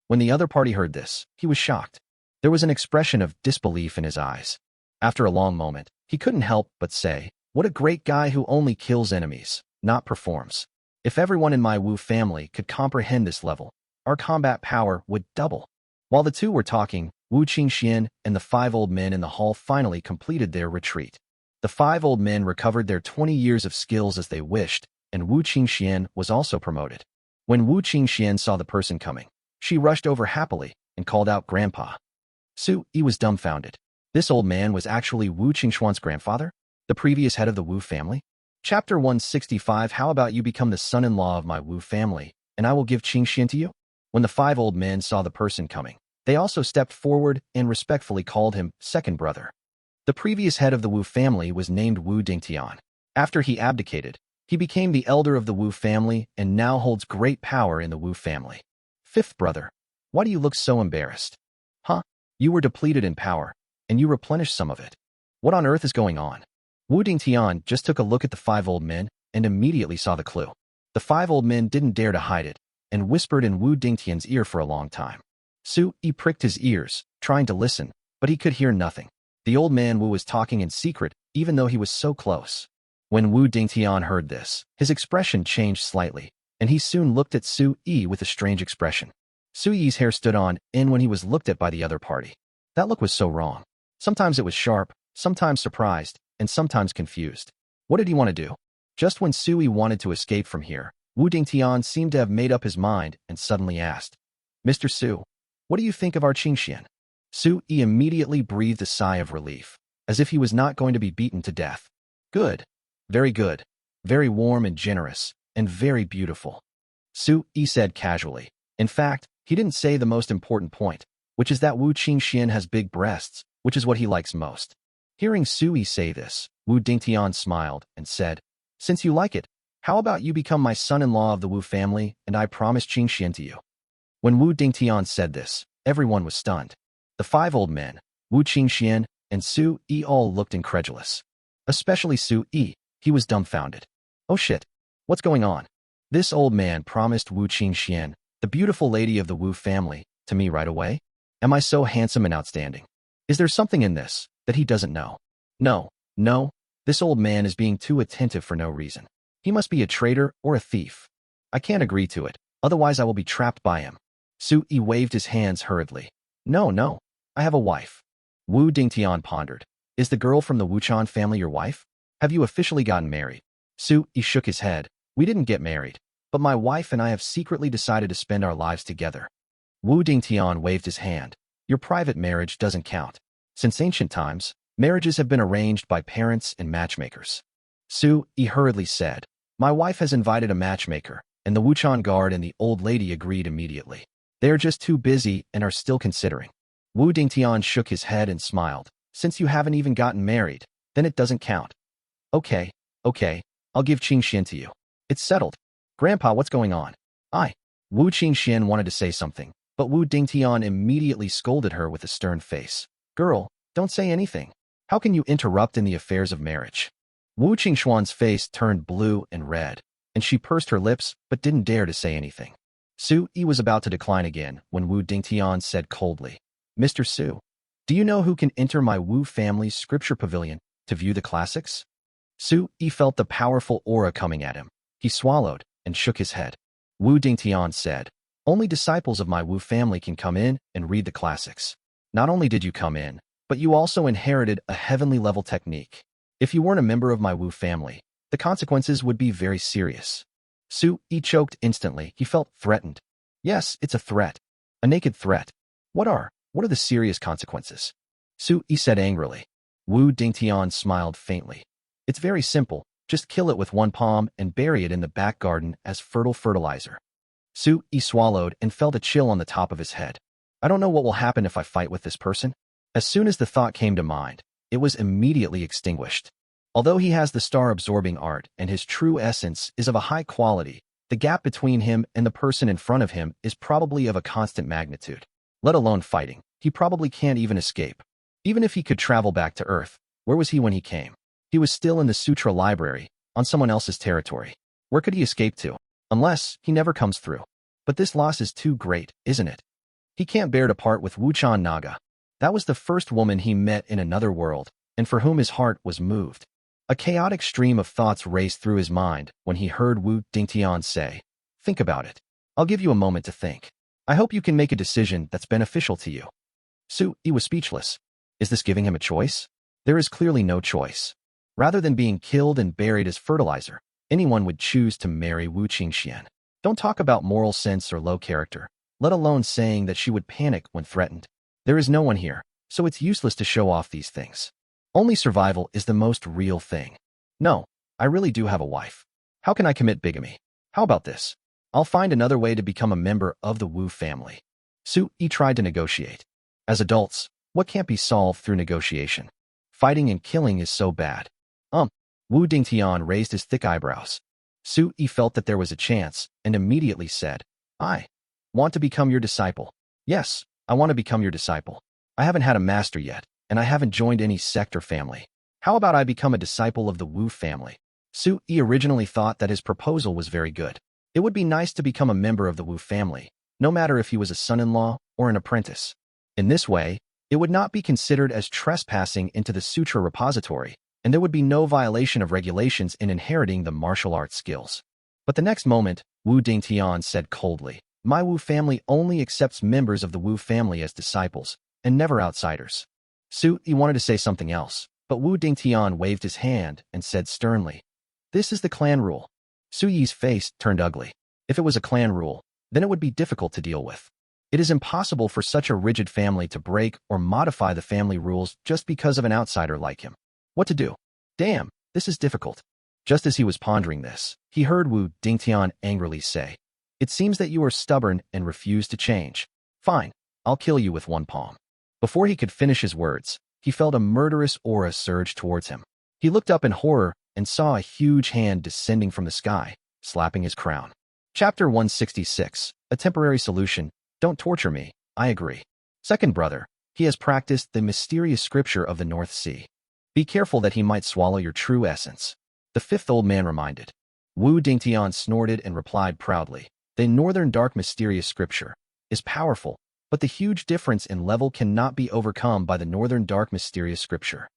When the other party heard this, he was shocked. There was an expression of disbelief in his eyes. After a long moment, he couldn't help but say, "What a great guy who only kills enemies, not performs. If everyone in my Wu family could comprehend this level, our combat power would double." While the two were talking, Wu Qingxian and the 5 old men in the hall finally completed their retreat. The 5 old men recovered their 20 years of skills as they wished, and Wu Qingxian was also promoted. When Wu Qingxian saw the person coming, she rushed over happily and called out, "Grandpa." Su Yi was dumbfounded. This old man was actually Wu Qingxuan's grandfather, the previous head of the Wu family. Chapter 165. How about you become the son-in-law of my Wu family, and I will give Qingxian to you? When the 5 old men saw the person coming, they also stepped forward and respectfully called him second brother. The previous head of the Wu family was named Wu Dingtian. After he abdicated, he became the elder of the Wu family and now holds great power in the Wu family. "Fifth brother, why do you look so embarrassed? Huh? You were depleted in power, and you replenished some of it. What on earth is going on?" Wu Dingtian just took a look at the 5 old men and immediately saw the clue. The 5 old men didn't dare to hide it and whispered in Wu Dingtian's ear for a long time. Su Yi pricked his ears, trying to listen, but he could hear nothing. The old man Wu was talking in secret, even though he was so close. When Wu Dingtian heard this, his expression changed slightly, and he soon looked at Su Yi with a strange expression. Su Yi's hair stood on end when he was looked at by the other party. That look was so wrong. Sometimes it was sharp, sometimes surprised, and sometimes confused. What did he want to do? Just when Su Yi wanted to escape from here, Wu Dingtian seemed to have made up his mind and suddenly asked, "Mr. Su, what do you think of our Qingxian?" Su Yi immediately breathed a sigh of relief, as if he was not going to be beaten to death. Good. Very warm and generous, and very beautiful." Su Yi said casually. In fact, he didn't say the most important point, which is that Wu Qingxian has big breasts, which is what he likes most. Hearing Su Yi say this, Wu Dingtian smiled and said, "Since you like it, how about you become my son-in-law of the Wu family and I promise Qingxian to you?" When Wu Dingtian said this, everyone was stunned. The 5 old men, Wu Qingxian, and Su Yi all looked incredulous. Especially Su Yi, he was dumbfounded. Oh shit, what's going on? This old man promised Wu Qingxian, the beautiful lady of the Wu family, to me right away? Am I so handsome and outstanding? Is there something in this that he doesn't know? No, this old man is being too attentive for no reason. He must be a traitor or a thief. I can't agree to it, otherwise I will be trapped by him. Su Yi waved his hands hurriedly. No, I have a wife. Wu Dingtian pondered. Is the girl from the Wuchan family your wife? Have you officially gotten married? Su Yi shook his head. We didn't get married, but my wife and I have secretly decided to spend our lives together. Wu Dingtian waved his hand. Your private marriage doesn't count. Since ancient times, marriages have been arranged by parents and matchmakers. Su Yi hurriedly said, my wife has invited a matchmaker, and the Wuchan guard and the old lady agreed immediately. They're just too busy and are still considering. Wu Dingtian shook his head and smiled. Since you haven't even gotten married, then it doesn't count. Okay, I'll give Qingxian to you. It's settled. Grandpa, what's going on? Wu Qingxian wanted to say something, but Wu Dingtian immediately scolded her with a stern face. Girl, don't say anything. How can you interrupt in the affairs of marriage? Wu Qingshuan's face turned blue and red, and she pursed her lips but didn't dare to say anything. Su Yi was about to decline again when Wu Dingtian said coldly, Mr. Su, do you know who can enter my Wu family's scripture pavilion to view the classics? Su Yi felt the powerful aura coming at him. He swallowed and shook his head. Wu Dingtian said, only disciples of my Wu family can come in and read the classics. Not only did you come in, but you also inherited a heavenly level technique. If you weren't a member of my Wu family, the consequences would be very serious. Su Yi choked instantly. He felt threatened. Yes, it's a threat. A naked threat. What are the serious consequences? Su Yi said angrily. Wu Dingtian smiled faintly. It's very simple. Just kill it with one palm and bury it in the back garden as fertile fertilizer. Su Yi swallowed and felt a chill on the top of his head. I don't know what will happen if I fight with this person. As soon as the thought came to mind, it was immediately extinguished. Although he has the star-absorbing art and his true essence is of a high quality, the gap between him and the person in front of him is probably of a constant magnitude. Let alone fighting, he probably can't even escape. Even if he could travel back to Earth, where was he when he came? He was still in the Sutra Library, on someone else's territory. Where could he escape to? Unless he never comes through. But this loss is too great, isn't it? He can't bear to part with Wuchan Naga. That was the first woman he met in another world, and for whom his heart was moved. A chaotic stream of thoughts raced through his mind when he heard Wu Dingtian say, think about it. I'll give you a moment to think. I hope you can make a decision that's beneficial to you. Su Yi was speechless. Is this giving him a choice? There is clearly no choice. Rather than being killed and buried as fertilizer, anyone would choose to marry Wu Qingxian. Don't talk about moral sense or low character, let alone saying that she would panic when threatened. There is no one here, so it's useless to show off these things. Only survival is the most real thing. No, I really do have a wife. How can I commit bigamy? How about this? I'll find another way to become a member of the Wu family. Su Yi tried to negotiate. As adults, what can't be solved through negotiation? Fighting and killing is so bad. Wu Dingtian raised his thick eyebrows. Su Yi felt that there was a chance and immediately said, I want to become your disciple. Yes, I want to become your disciple. I haven't had a master yet, and I haven't joined any sect or family. How about I become a disciple of the Wu family? Su Yi originally thought that his proposal was very good. It would be nice to become a member of the Wu family, no matter if he was a son-in-law or an apprentice. In this way, it would not be considered as trespassing into the sutra repository, and there would be no violation of regulations in inheriting the martial arts skills. But the next moment, Wu Dingtian said coldly, my Wu family only accepts members of the Wu family as disciples, and never outsiders. Su Yi wanted to say something else, but Wu Dingtian waved his hand and said sternly, this is the clan rule. Su Yi's face turned ugly. If it was a clan rule, then it would be difficult to deal with. It is impossible for such a rigid family to break or modify the family rules just because of an outsider like him. What to do? Damn, this is difficult. Just as he was pondering this, he heard Wu Dingtian angrily say, it seems that you are stubborn and refuse to change. Fine, I'll kill you with one palm. Before he could finish his words, he felt a murderous aura surge towards him. He looked up in horror and saw a huge hand descending from the sky, slapping his crown. Chapter 166, A Temporary Solution. Don't torture me, I agree. Second brother, he has practiced the mysterious scripture of the North Sea. Be careful that he might swallow your true essence. The fifth old man reminded. Wu Dingtian snorted and replied proudly, the Northern Dark Mysterious Scripture is powerful, but the huge difference in level cannot be overcome by the Northern Dark Mysterious Scripture.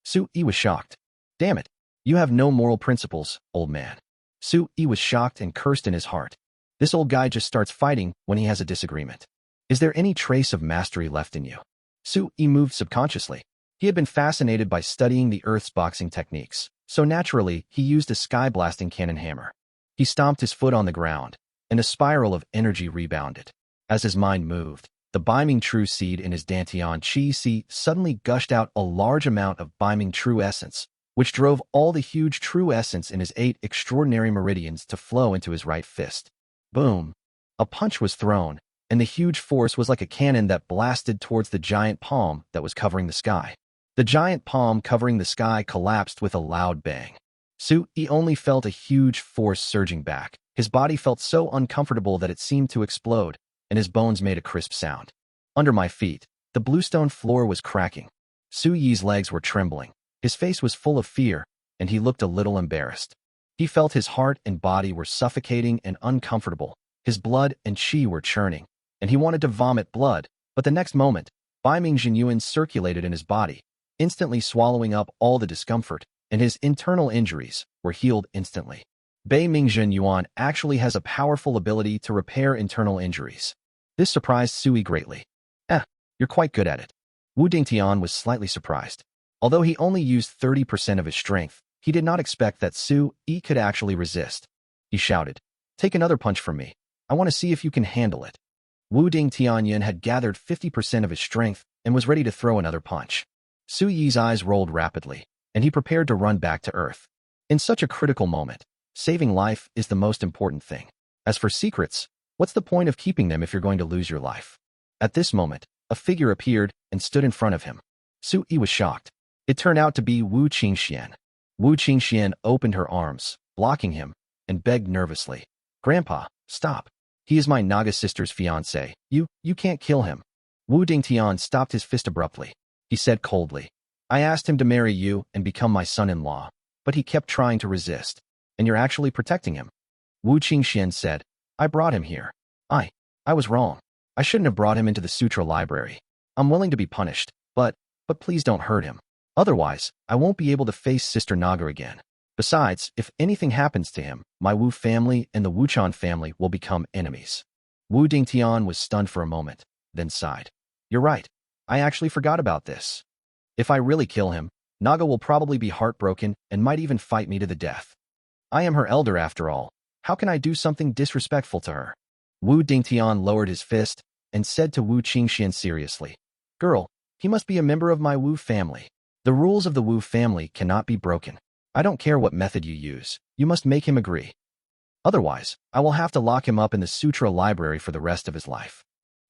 Su Yi was shocked. Damn it, you have no moral principles, old man. Su Yi was shocked and cursed in his heart. This old guy just starts fighting when he has a disagreement. Is there any trace of mastery left in you? Su Yi moved subconsciously. He had been fascinated by studying the Earth's boxing techniques, so naturally he used a sky-blasting cannon hammer. He stomped his foot on the ground, and a spiral of energy rebounded. As his mind moved, the Biming True seed in his Dantian Chi Si suddenly gushed out a large amount of Biming True essence, which drove all the huge True essence in his 8 extraordinary meridians to flow into his right fist. Boom! A punch was thrown, and the huge force was like a cannon that blasted towards the giant palm that was covering the sky. The giant palm covering the sky collapsed with a loud bang. Su-yi only felt a huge force surging back. His body felt so uncomfortable that it seemed to explode, and his bones made a crisp sound. Under my feet, the bluestone floor was cracking. Su-yi's legs were trembling. His face was full of fear, and he looked a little embarrassed. He felt his heart and body were suffocating and uncomfortable. His blood and qi were churning, and he wanted to vomit blood, but the next moment, Bai Ming Jinyuan circulated in his body, instantly swallowing up all the discomfort, and his internal injuries were healed instantly. Bai Ming Jinyuan actually has a powerful ability to repair internal injuries. This surprised Sui greatly. You're quite good at it. Wu Dingtian was slightly surprised. Although he only used 30% of his strength, he did not expect that Su-yi could actually resist. He shouted, "Take another punch from me. I want to see if you can handle it." Wu Dingtianyan had gathered 50% of his strength and was ready to throw another punch. Su-yi's eyes rolled rapidly, and he prepared to run back to Earth. In such a critical moment, saving life is the most important thing. As for secrets, what's the point of keeping them if you're going to lose your life? At this moment, a figure appeared and stood in front of him. Su-yi was shocked. It turned out to be Wu Qingxian. Wu Qingxian opened her arms, blocking him, and begged nervously, "Grandpa, stop. He is my Naga sister's fiancé. You can't kill him." Wu Dingtian stopped his fist abruptly. He said coldly, "I asked him to marry you and become my son-in-law, but he kept trying to resist. And you're actually protecting him." Wu Qingxian said, "I brought him here. I was wrong. I shouldn't have brought him into the sutra library. I'm willing to be punished, but please don't hurt him. Otherwise, I won't be able to face Sister Naga again. Besides, if anything happens to him, my Wu family and the Wuchan family will become enemies." Wu Dingtian was stunned for a moment, then sighed. "You're right. I actually forgot about this. If I really kill him, Naga will probably be heartbroken and might even fight me to the death. I am her elder after all. How can I do something disrespectful to her?" Wu Dingtian lowered his fist and said to Wu Qingxian seriously, "Girl, he must be a member of my Wu family. The rules of the Wu family cannot be broken. I don't care what method you use. You must make him agree. Otherwise, I will have to lock him up in the sutra library for the rest of his life.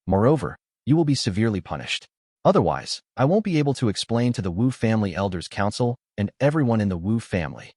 Moreover, you will be severely punished. Otherwise, I won't be able to explain to the Wu family elders council and everyone in the Wu family."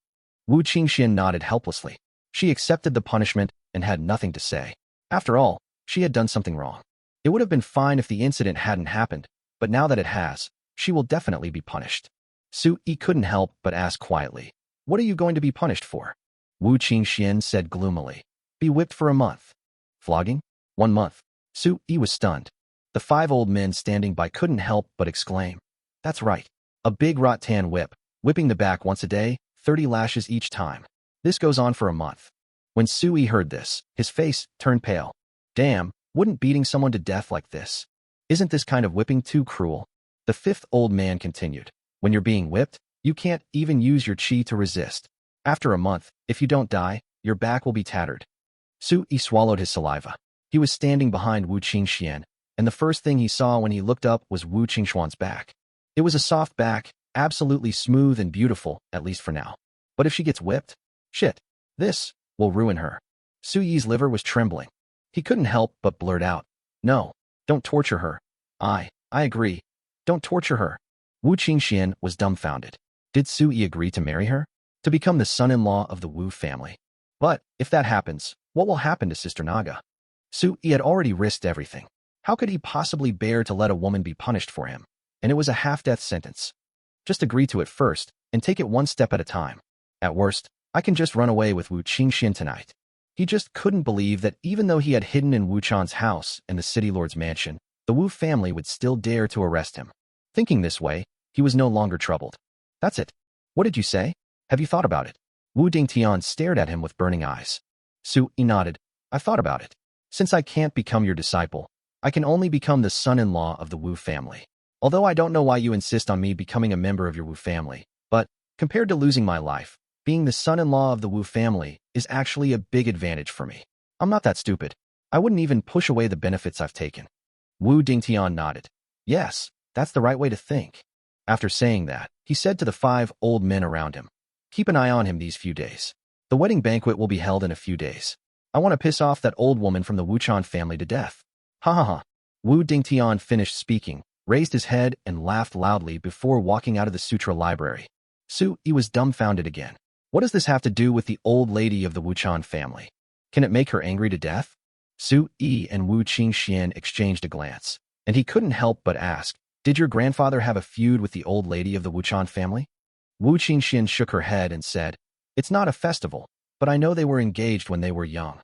Wu Qingxian nodded helplessly. She accepted the punishment and had nothing to say. After all, she had done something wrong. It would have been fine if the incident hadn't happened, but now that it has, she will definitely be punished. Su-yi couldn't help but ask quietly, "What are you going to be punished for?" Wu Qingxian said gloomily, "Be whipped for a month." "Flogging? 1 month?" Su-yi was stunned. The 5 old men standing by couldn't help but exclaim, "That's right. A big rattan whip, whipping the back once a day, 30 lashes each time. This goes on for a month." When Su-yi heard this, his face turned pale. Damn, wouldn't beating someone to death like this? Isn't this kind of whipping too cruel? The 5th old man continued, "When you're being whipped, you can't even use your qi to resist. After a month, if you don't die, your back will be tattered." Su-yi swallowed his saliva. He was standing behind Wu Qingxian, and the first thing he saw when he looked up was Wu Qingxuan's back. It was a soft back, absolutely smooth and beautiful, at least for now. But if she gets whipped? Shit. This will ruin her. Su-yi's liver was trembling. He couldn't help but blurt out, "No, don't torture her." I agree. Don't torture her." Wu Qingxian was dumbfounded. Did Su-yi agree to marry her? To become the son-in-law of the Wu family? But, if that happens, what will happen to Sister Naga? Su-yi had already risked everything. How could he possibly bear to let a woman be punished for him? And it was a half-death sentence. Just agree to it first, and take it one step at a time. At worst, I can just run away with Wu Qingxian tonight. He just couldn't believe that even though he had hidden in Wu Chan's house and the city lord's mansion, the Wu family would still dare to arrest him. Thinking this way, he was no longer troubled. "That's it. What did you say? Have you thought about it?" Wu Dingtian stared at him with burning eyes. Su-yi nodded. "I've thought about it. Since I can't become your disciple, I can only become the son-in-law of the Wu family. Although I don't know why you insist on me becoming a member of your Wu family, but, compared to losing my life, being the son-in-law of the Wu family is actually a big advantage for me. I'm not that stupid. I wouldn't even push away the benefits I've taken." Wu Dingtian nodded. "Yes, that's the right way to think." After saying that, he said to the 5 old men around him, "Keep an eye on him these few days. The wedding banquet will be held in a few days. I want to piss off that old woman from the Wuchan family to death." Ha ha ha. Wu Dingtian finished speaking, raised his head, and laughed loudly before walking out of the sutra library. Su-yi was dumbfounded again. What does this have to do with the old lady of the Wuchan family? Can it make her angry to death? Su-yi and Wu Qingxian exchanged a glance, and he couldn't help but ask, did your grandfather have a feud with the old lady of the Wuchan family? Wu Qingxian shook her head and said, it's not a festival, but I know they were engaged when they were young.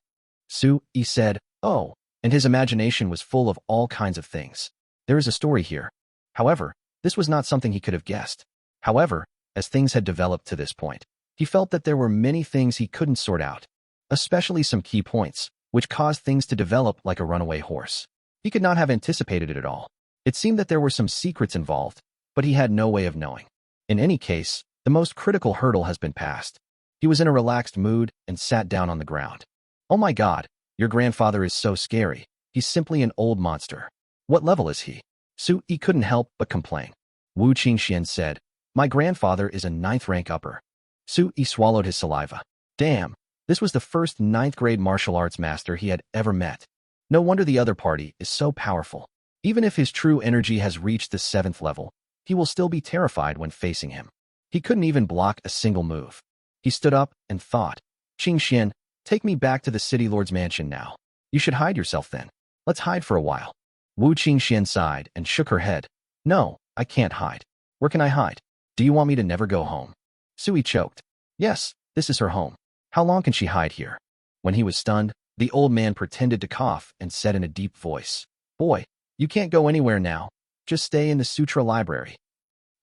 Su-yi said, oh, and his imagination was full of all kinds of things. There is a story here. However, this was not something he could have guessed. However, as things had developed to this point, he felt that there were many things he couldn't sort out, especially some key points, which caused things to develop like a runaway horse. He could not have anticipated it at all. It seemed that there were some secrets involved, but he had no way of knowing. In any case, the most critical hurdle has been passed. He was in a relaxed mood and sat down on the ground. Oh my God, your grandfather is so scary. He's simply an old monster. What level is he? Su-yi couldn't help but complain. Wu Qingxian said, my grandfather is a 9th rank upper. Su-yi swallowed his saliva. Damn, this was the first 9th grade martial arts master he had ever met. No wonder the other party is so powerful. Even if his true energy has reached the 7th level, he will still be terrified when facing him. He couldn't even block a single move. He stood up and thought, Qingxian, take me back to the city lord's mansion now. You should hide yourself then. Let's hide for a while. Wu Qingxian sighed and shook her head. No, I can't hide. Where can I hide? Do you want me to never go home? Su-yi choked. Yes, this is her home. How long can she hide here? When he was stunned, the old man pretended to cough and said in a deep voice, boy, you can't go anywhere now. Just stay in the sutra library.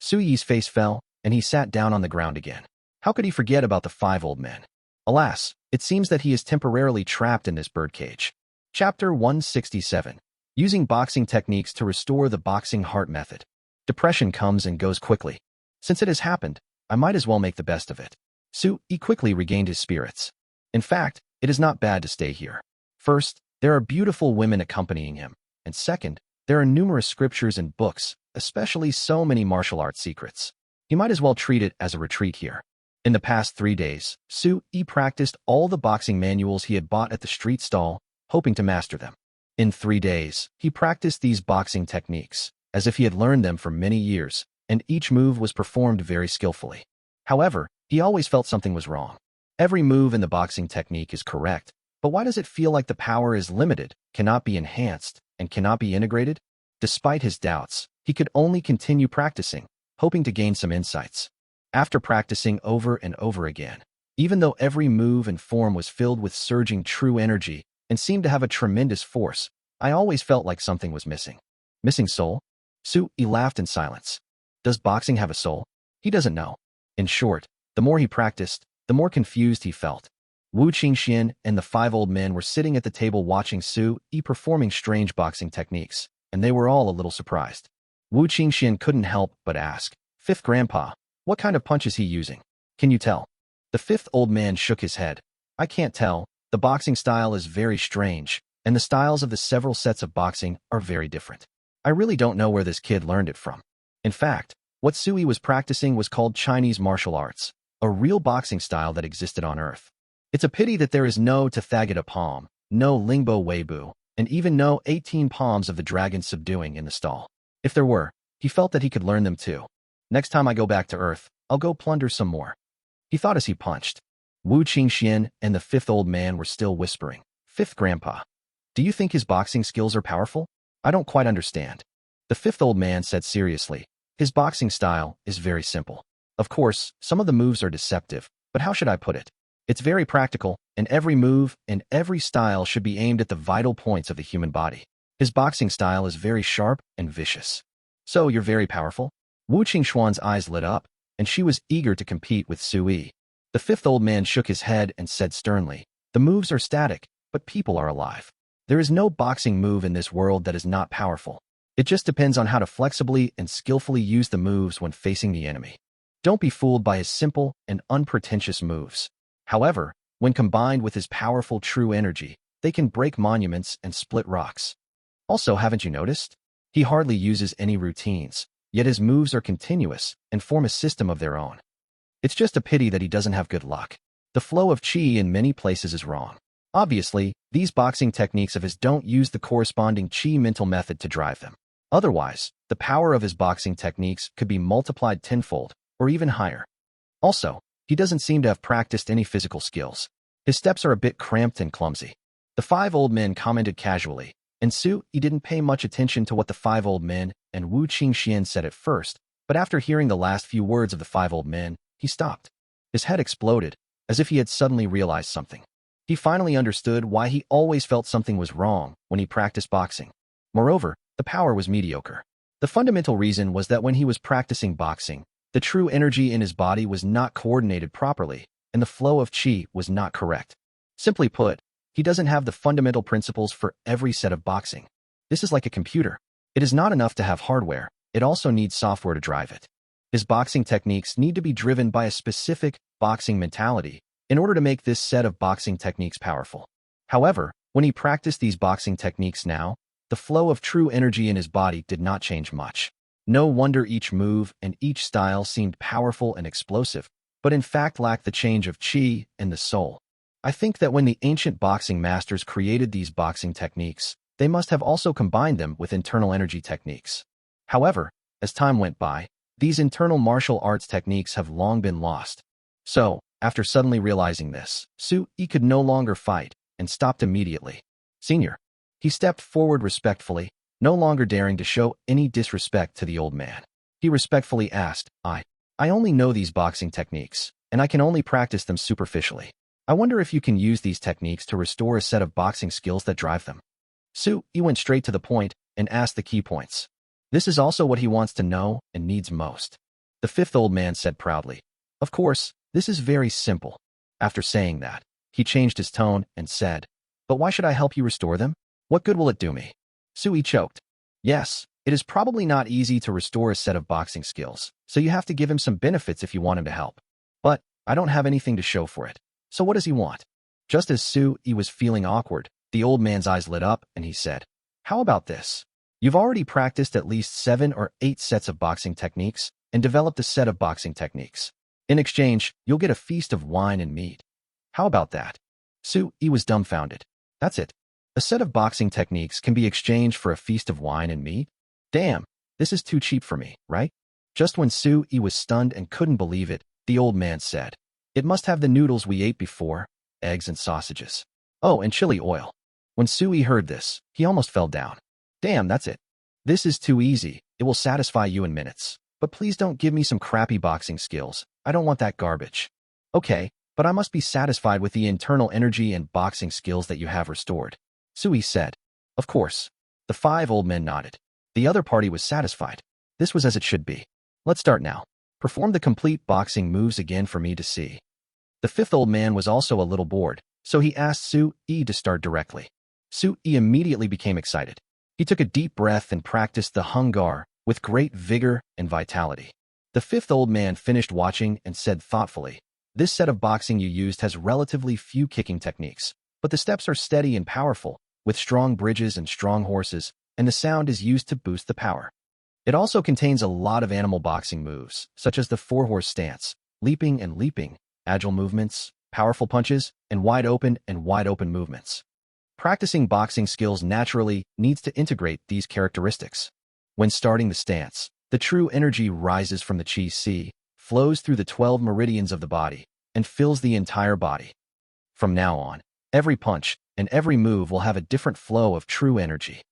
Su-yi's face fell, and he sat down on the ground again. How could he forget about the 5 old men? Alas, it seems that he is temporarily trapped in this birdcage. Chapter 167. Using boxing techniques to restore the boxing heart method. Depression comes and goes quickly. Since it has happened, I might as well make the best of it. Su-yi quickly regained his spirits. In fact, it is not bad to stay here. First, there are beautiful women accompanying him, and second, there are numerous scriptures and books, especially so many martial arts secrets. He might as well treat it as a retreat here. In the past 3 days, Su-yi practiced all the boxing manuals he had bought at the street stall, hoping to master them. In 3 days, he practiced these boxing techniques, as if he had learned them for many years, and each move was performed very skillfully. However, he always felt something was wrong. Every move in the boxing technique is correct, but why does it feel like the power is limited, cannot be enhanced, and cannot be integrated? Despite his doubts, he could only continue practicing, hoping to gain some insights. After practicing over and over again, even though every move and form was filled with surging true energy and seemed to have a tremendous force, I always felt like something was missing. Missing soul? Su-yi laughed in silence. Does boxing have a soul? He doesn't know. In short, the more he practiced, the more confused he felt. Wu Qingxian and the 5 old men were sitting at the table watching Su-yi performing strange boxing techniques, and they were all a little surprised. Wu Qingxian couldn't help but ask, 5th grandpa, what kind of punch is he using? Can you tell? The 5th old man shook his head. I can't tell. The boxing style is very strange, and the styles of the several sets of boxing are very different. I really don't know where this kid learned it from. In fact, what Su-yi was practicing was called Chinese martial arts, a real boxing style that existed on Earth. It's a pity that there is no Tathagata palm, no Lingbo Weibo, and even no 18 palms of the dragon subduing in the stall. If there were, he felt that he could learn them too. Next time I go back to Earth, I'll go plunder some more. He thought as he punched. Wu Qingxian and the 5th old man were still whispering. 5th grandpa. Do you think his boxing skills are powerful? I don't quite understand. The 5th old man said seriously. His boxing style is very simple. Of course, some of the moves are deceptive, but how should I put it? It's very practical, and every move and every style should be aimed at the vital points of the human body. His boxing style is very sharp and vicious. So you're very powerful? Wu Qingxuan's eyes lit up, and she was eager to compete with Su-yi. The 5th old man shook his head and said sternly, the moves are static, but people are alive. There is no boxing move in this world that is not powerful. It just depends on how to flexibly and skillfully use the moves when facing the enemy. Don't be fooled by his simple and unpretentious moves. However, when combined with his powerful true energy, they can break monuments and split rocks. Also, haven't you noticed? He hardly uses any routines, yet his moves are continuous and form a system of their own. It's just a pity that he doesn't have good luck. The flow of qi in many places is wrong. Obviously, these boxing techniques of his don't use the corresponding chi mental method to drive them. Otherwise, the power of his boxing techniques could be multiplied tenfold, or even higher. Also, he doesn't seem to have practiced any physical skills. His steps are a bit cramped and clumsy. The five old men commented casually, and Su-yi didn't pay much attention to what the five old men and Wu Qingxian said at first, but after hearing the last few words of the five old men, he stopped. His head exploded, as if he had suddenly realized something. He finally understood why he always felt something was wrong when he practiced boxing. Moreover, the power was mediocre. The fundamental reason was that when he was practicing boxing, the true energy in his body was not coordinated properly, and the flow of qi was not correct. Simply put, he doesn't have the fundamental principles for every set of boxing. This is like a computer. It is not enough to have hardware, it also needs software to drive it. His boxing techniques need to be driven by a specific boxing mentality in order to make this set of boxing techniques powerful. However, when he practiced these boxing techniques now, the flow of true energy in his body did not change much. No wonder each move and each style seemed powerful and explosive, but in fact lacked the change of qi and the soul. I think that when the ancient boxing masters created these boxing techniques, they must have also combined them with internal energy techniques. However, as time went by, these internal martial arts techniques have long been lost. So, after suddenly realizing this, Su-yi could no longer fight and stopped immediately. Senior. He stepped forward respectfully, no longer daring to show any disrespect to the old man. He respectfully asked, I only know these boxing techniques, and I can only practice them superficially. I wonder if you can use these techniques to restore a set of boxing skills that drive them. Su-yi went straight to the point and asked the key points. This is also what he wants to know and needs most. The fifth old man said proudly, Of course, this is very simple. After saying that, he changed his tone and said, But why should I help you restore them? What good will it do me? Su-yi choked. Yes, it is probably not easy to restore a set of boxing skills, so you have to give him some benefits if you want him to help. But I don't have anything to show for it. So what does he want? Just as Su-yi was feeling awkward, the old man's eyes lit up and he said, How about this? You've already practiced at least 7 or 8 sets of boxing techniques and developed a set of boxing techniques. In exchange, you'll get a feast of wine and meat. How about that? Su-yi was dumbfounded. That's it. A set of boxing techniques can be exchanged for a feast of wine and meat? Damn, this is too cheap for me, right? Just when Su-yi was stunned and couldn't believe it, the old man said, It must have the noodles we ate before, eggs and sausages. Oh, and chili oil. When Su-yi heard this, he almost fell down. Damn, that's it. This is too easy. It will satisfy you in minutes. But please don't give me some crappy boxing skills. I don't want that garbage. Okay, but I must be satisfied with the internal energy and boxing skills that you have restored. Su-yi said. Of course. The 5 old men nodded. The other party was satisfied. This was as it should be. Let's start now. Perform the complete boxing moves again for me to see. The 5th old man was also a little bored, so he asked Su-yi to start directly. Su-yi immediately became excited. He took a deep breath and practiced the hungar with great vigor and vitality. The 5th old man finished watching and said thoughtfully, This set of boxing you used has relatively few kicking techniques, but the steps are steady and powerful, with strong bridges and strong horses, and the sound is used to boost the power. It also contains a lot of animal boxing moves, such as the 4-horse stance, leaping, agile movements, powerful punches, and wide open movements. Practicing boxing skills naturally needs to integrate these characteristics. When starting the stance, the true energy rises from the qi, flows through the 12 meridians of the body, and fills the entire body. From now on, every punch and every move will have a different flow of true energy.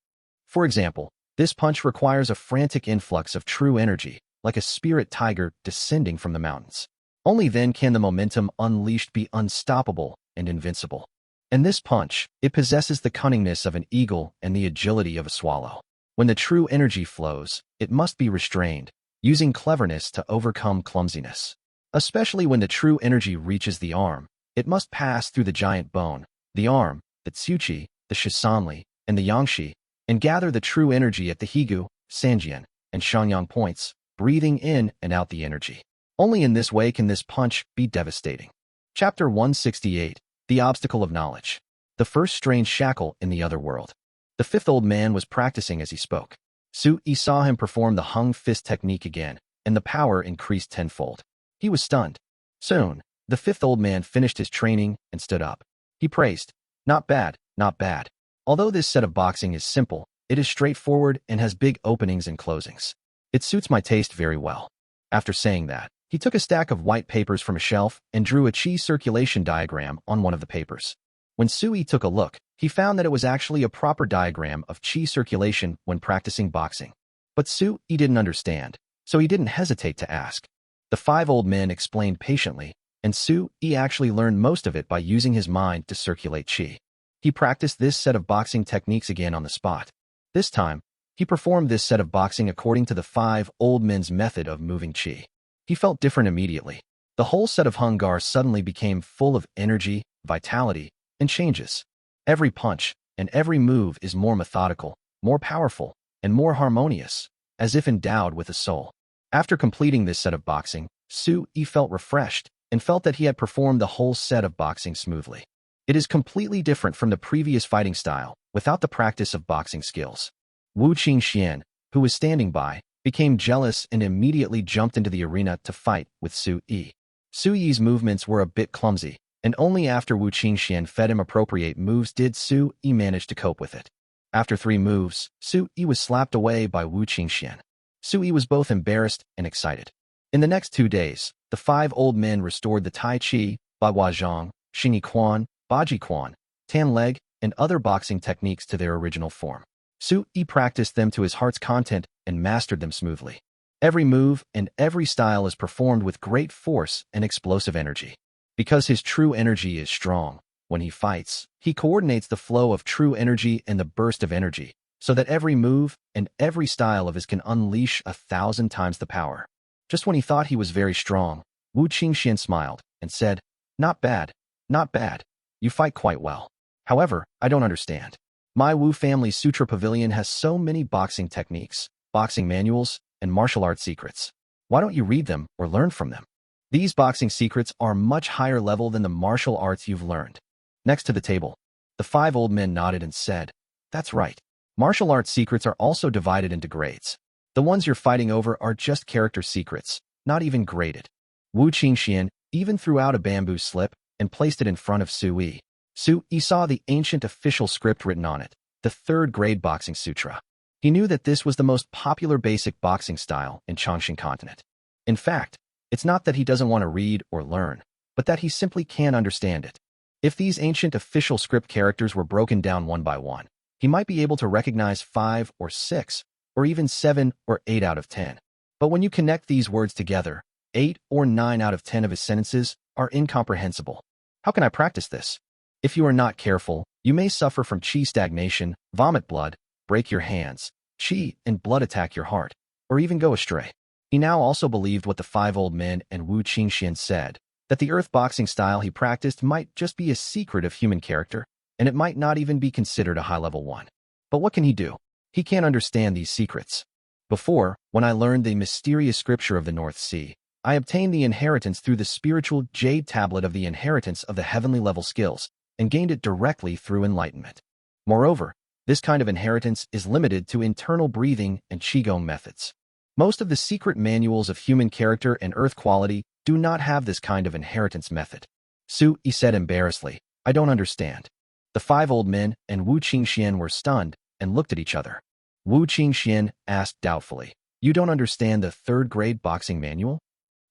For example, this punch requires a frantic influx of true energy, like a spirit tiger descending from the mountains. Only then can the momentum unleashed be unstoppable and invincible. And this punch, it possesses the cunningness of an eagle and the agility of a swallow. When the true energy flows, it must be restrained, using cleverness to overcome clumsiness. Especially when the true energy reaches the arm, it must pass through the giant bone, the arm, the tsuchi, the shisanli, and the yangshi, and gather the true energy at the higu, sanjian, and shanyang points, breathing in and out the energy. Only in this way can this punch be devastating. Chapter 168. The Obstacle of Knowledge. The first strange shackle in the other world. The 5th old man was practicing as he spoke. Su-yi saw him perform the hung fist technique again, and the power increased tenfold. He was stunned. Soon, the 5th old man finished his training and stood up. He praised, Not bad, not bad. Although this set of boxing is simple, it is straightforward and has big openings and closings. It suits my taste very well. After saying that, he took a stack of white papers from a shelf and drew a qi circulation diagram on one of the papers. When Sui took a look, he found that it was actually a proper diagram of qi circulation when practicing boxing. But Sui didn't understand, so he didn't hesitate to ask. The five old men explained patiently, and Sui actually learned most of it by using his mind to circulate qi. He practiced this set of boxing techniques again on the spot. This time, he performed this set of boxing according to the five old men's method of moving qi. He felt different immediately. The whole set of hungar suddenly became full of energy, vitality, and changes. Every punch and every move is more methodical, more powerful, and more harmonious, as if endowed with a soul. After completing this set of boxing, Sui felt refreshed and felt that he had performed the whole set of boxing smoothly. It is completely different from the previous fighting style, without the practice of boxing skills. Wu Qingxian, who was standing by, became jealous and immediately jumped into the arena to fight with Sui. Sui's movements were a bit clumsy, and only after Wu Qingxian fed him appropriate moves did Sui manage to cope with it. After 3 moves, Sui was slapped away by Wu Qingxian. Sui was both embarrassed and excited. In the next 2 days, the 5 old men restored the Tai Chi, Bagua Zhang, Xingyi Quan, Baji Quan, Tan Leg, and other boxing techniques to their original form. Sui practiced them to his heart's content and mastered them smoothly. Every move and every style is performed with great force and explosive energy. Because his true energy is strong, when he fights, he coordinates the flow of true energy and the burst of energy, so that every move and every style of his can unleash 1,000 times the power. Just when he thought he was very strong, Wu Qingxian smiled and said, "Not bad, not bad. You fight quite well. However, I don't understand. My Wu family Sutra Pavilion has so many boxing techniques, boxing manuals, and martial arts secrets. Why don't you read them or learn from them? These boxing secrets are much higher level than the martial arts you've learned." Next to the table, the 5 old men nodded and said, "That's right. Martial arts secrets are also divided into grades. The ones you're fighting over are just character secrets, not even graded." Wu Qingxian even threw out a bamboo slip and placed it in front of Sui. Sui saw the ancient official script written on it, the 3rd grade boxing sutra. He knew that this was the most popular basic boxing style in Chongqing continent. In fact, it's not that he doesn't want to read or learn, but that he simply can't understand it. If these ancient official script characters were broken down one by one, he might be able to recognize 5 or 6, or even 7 or 8 out of 10. But when you connect these words together, 8 or 9 out of 10 of his sentences are incomprehensible. How can I practice this? If you are not careful, you may suffer from qi stagnation, vomit blood, break your hands, qi and blood attack your heart, or even go astray. He now also believed what the 5 old men and Wu Qingxian said, that the earth boxing style he practiced might just be a secret of human character, and it might not even be considered a high-level one. But what can he do? He can't understand these secrets. Before, when I learned the mysterious scripture of the North Sea, I obtained the inheritance through the spiritual jade tablet of the inheritance of the heavenly level skills, and gained it directly through enlightenment. Moreover, this kind of inheritance is limited to internal breathing and qigong methods. Most of the secret manuals of human character and earth quality do not have this kind of inheritance method. Sui said embarrassedly, "I don't understand." The 5 old men and Wu Qingxian were stunned and looked at each other. Wu Qingxian asked doubtfully, "You don't understand the 3rd grade boxing manual?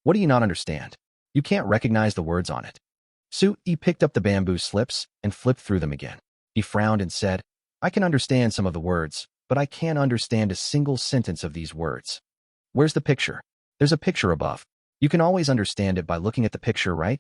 What do you not understand? You can't recognize the words on it." Sui picked up the bamboo slips and flipped through them again. He frowned and said, "I can understand some of the words, but I can't understand a single sentence of these words." "Where's the picture?" "There's a picture above. You can always understand it by looking at the picture, right?"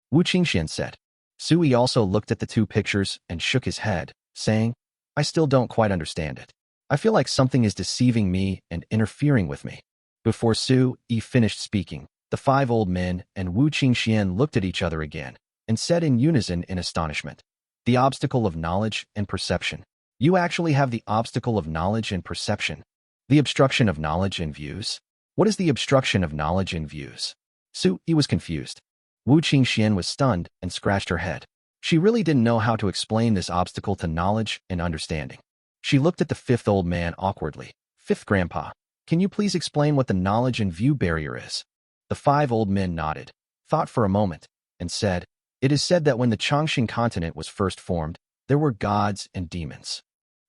Wu Qingxian said. Sui also looked at the 2 pictures and shook his head, saying, "I still don't quite understand it. I feel like something is deceiving me and interfering with me." Before Sui finished speaking, the 5 old men and Wu Qingxian looked at each other again and said in unison in astonishment, "The obstacle of knowledge and perception. You actually have the obstacle of knowledge and perception. The obstruction of knowledge and views? What is the obstruction of knowledge and views?" Sui was confused. Wu Qingxian was stunned and scratched her head. She really didn't know how to explain this obstacle to knowledge and understanding. She looked at the 5th old man awkwardly. "5th grandpa, can you please explain what the knowledge and view barrier is?" The 5 old men nodded, thought for a moment, and said, "It is said that when the Chongqing continent was first formed, there were gods and demons.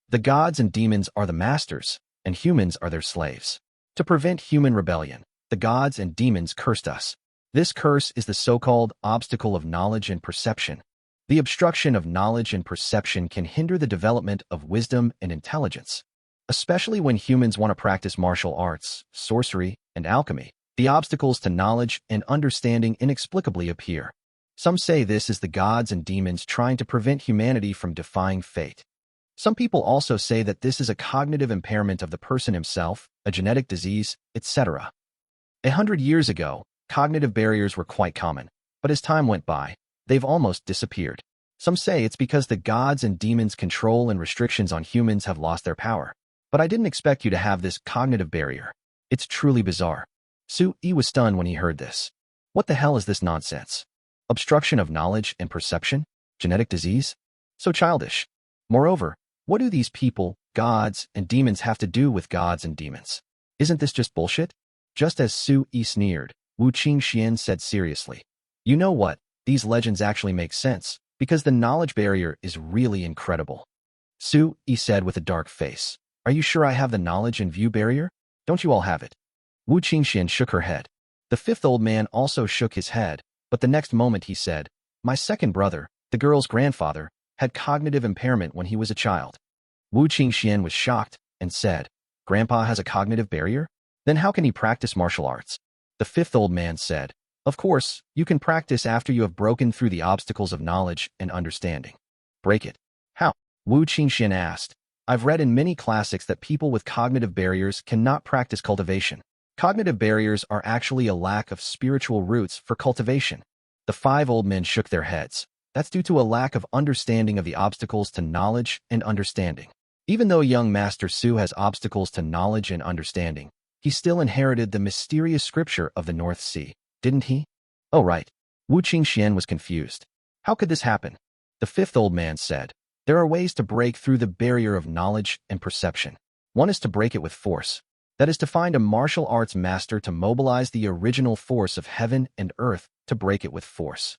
The gods and demons are the masters, and humans are their slaves. To prevent human rebellion, the gods and demons cursed us. This curse is the so-called obstacle of knowledge and perception. The obstruction of knowledge and perception can hinder the development of wisdom and intelligence. Especially when humans want to practice martial arts, sorcery, and alchemy, the obstacles to knowledge and understanding inexplicably appear. Some say this is the gods and demons trying to prevent humanity from defying fate. Some people also say that this is a cognitive impairment of the person himself, a genetic disease, etc. 100 years ago, cognitive barriers were quite common, but as time went by, they've almost disappeared. Some say it's because the gods and demons' control and restrictions on humans have lost their power. But I didn't expect you to have this cognitive barrier. It's truly bizarre. Su-yi was stunned when he heard this. What the hell is this nonsense? Obstruction of knowledge and perception? Genetic disease? So childish. Moreover, what do these people, gods and demons, have to do with gods and demons? Isn't this just bullshit? Just as Su-yi sneered, Wu Qingxian said seriously. You know what? These legends actually make sense, because the knowledge barrier is really incredible. Su-yi said with a dark face. Are you sure I have the knowledge and view barrier? Don't you all have it? Wu Qingxian shook her head. The fifth old man also shook his head, but the next moment he said, my second brother, the girl's grandfather, had cognitive impairment when he was a child. Wu Qingxian was shocked and said, Grandpa has a cognitive barrier? Then how can he practice martial arts? The fifth old man said, of course, you can practice after you have broken through the obstacles of knowledge and understanding. Break it. How? Wu Qingxian asked. I've read in many classics that people with cognitive barriers cannot practice cultivation. Cognitive barriers are actually a lack of spiritual roots for cultivation. The five old men shook their heads. That's due to a lack of understanding of the obstacles to knowledge and understanding. Even though young Master Su has obstacles to knowledge and understanding, he still inherited the mysterious scripture of the North Sea, didn't he? Oh right. Wu Qingxian was confused. How could this happen? The fifth old man said, there are ways to break through the barrier of knowledge and perception. One is to break it with force. That is to find a martial arts master to mobilize the original force of heaven and earth to break it with force.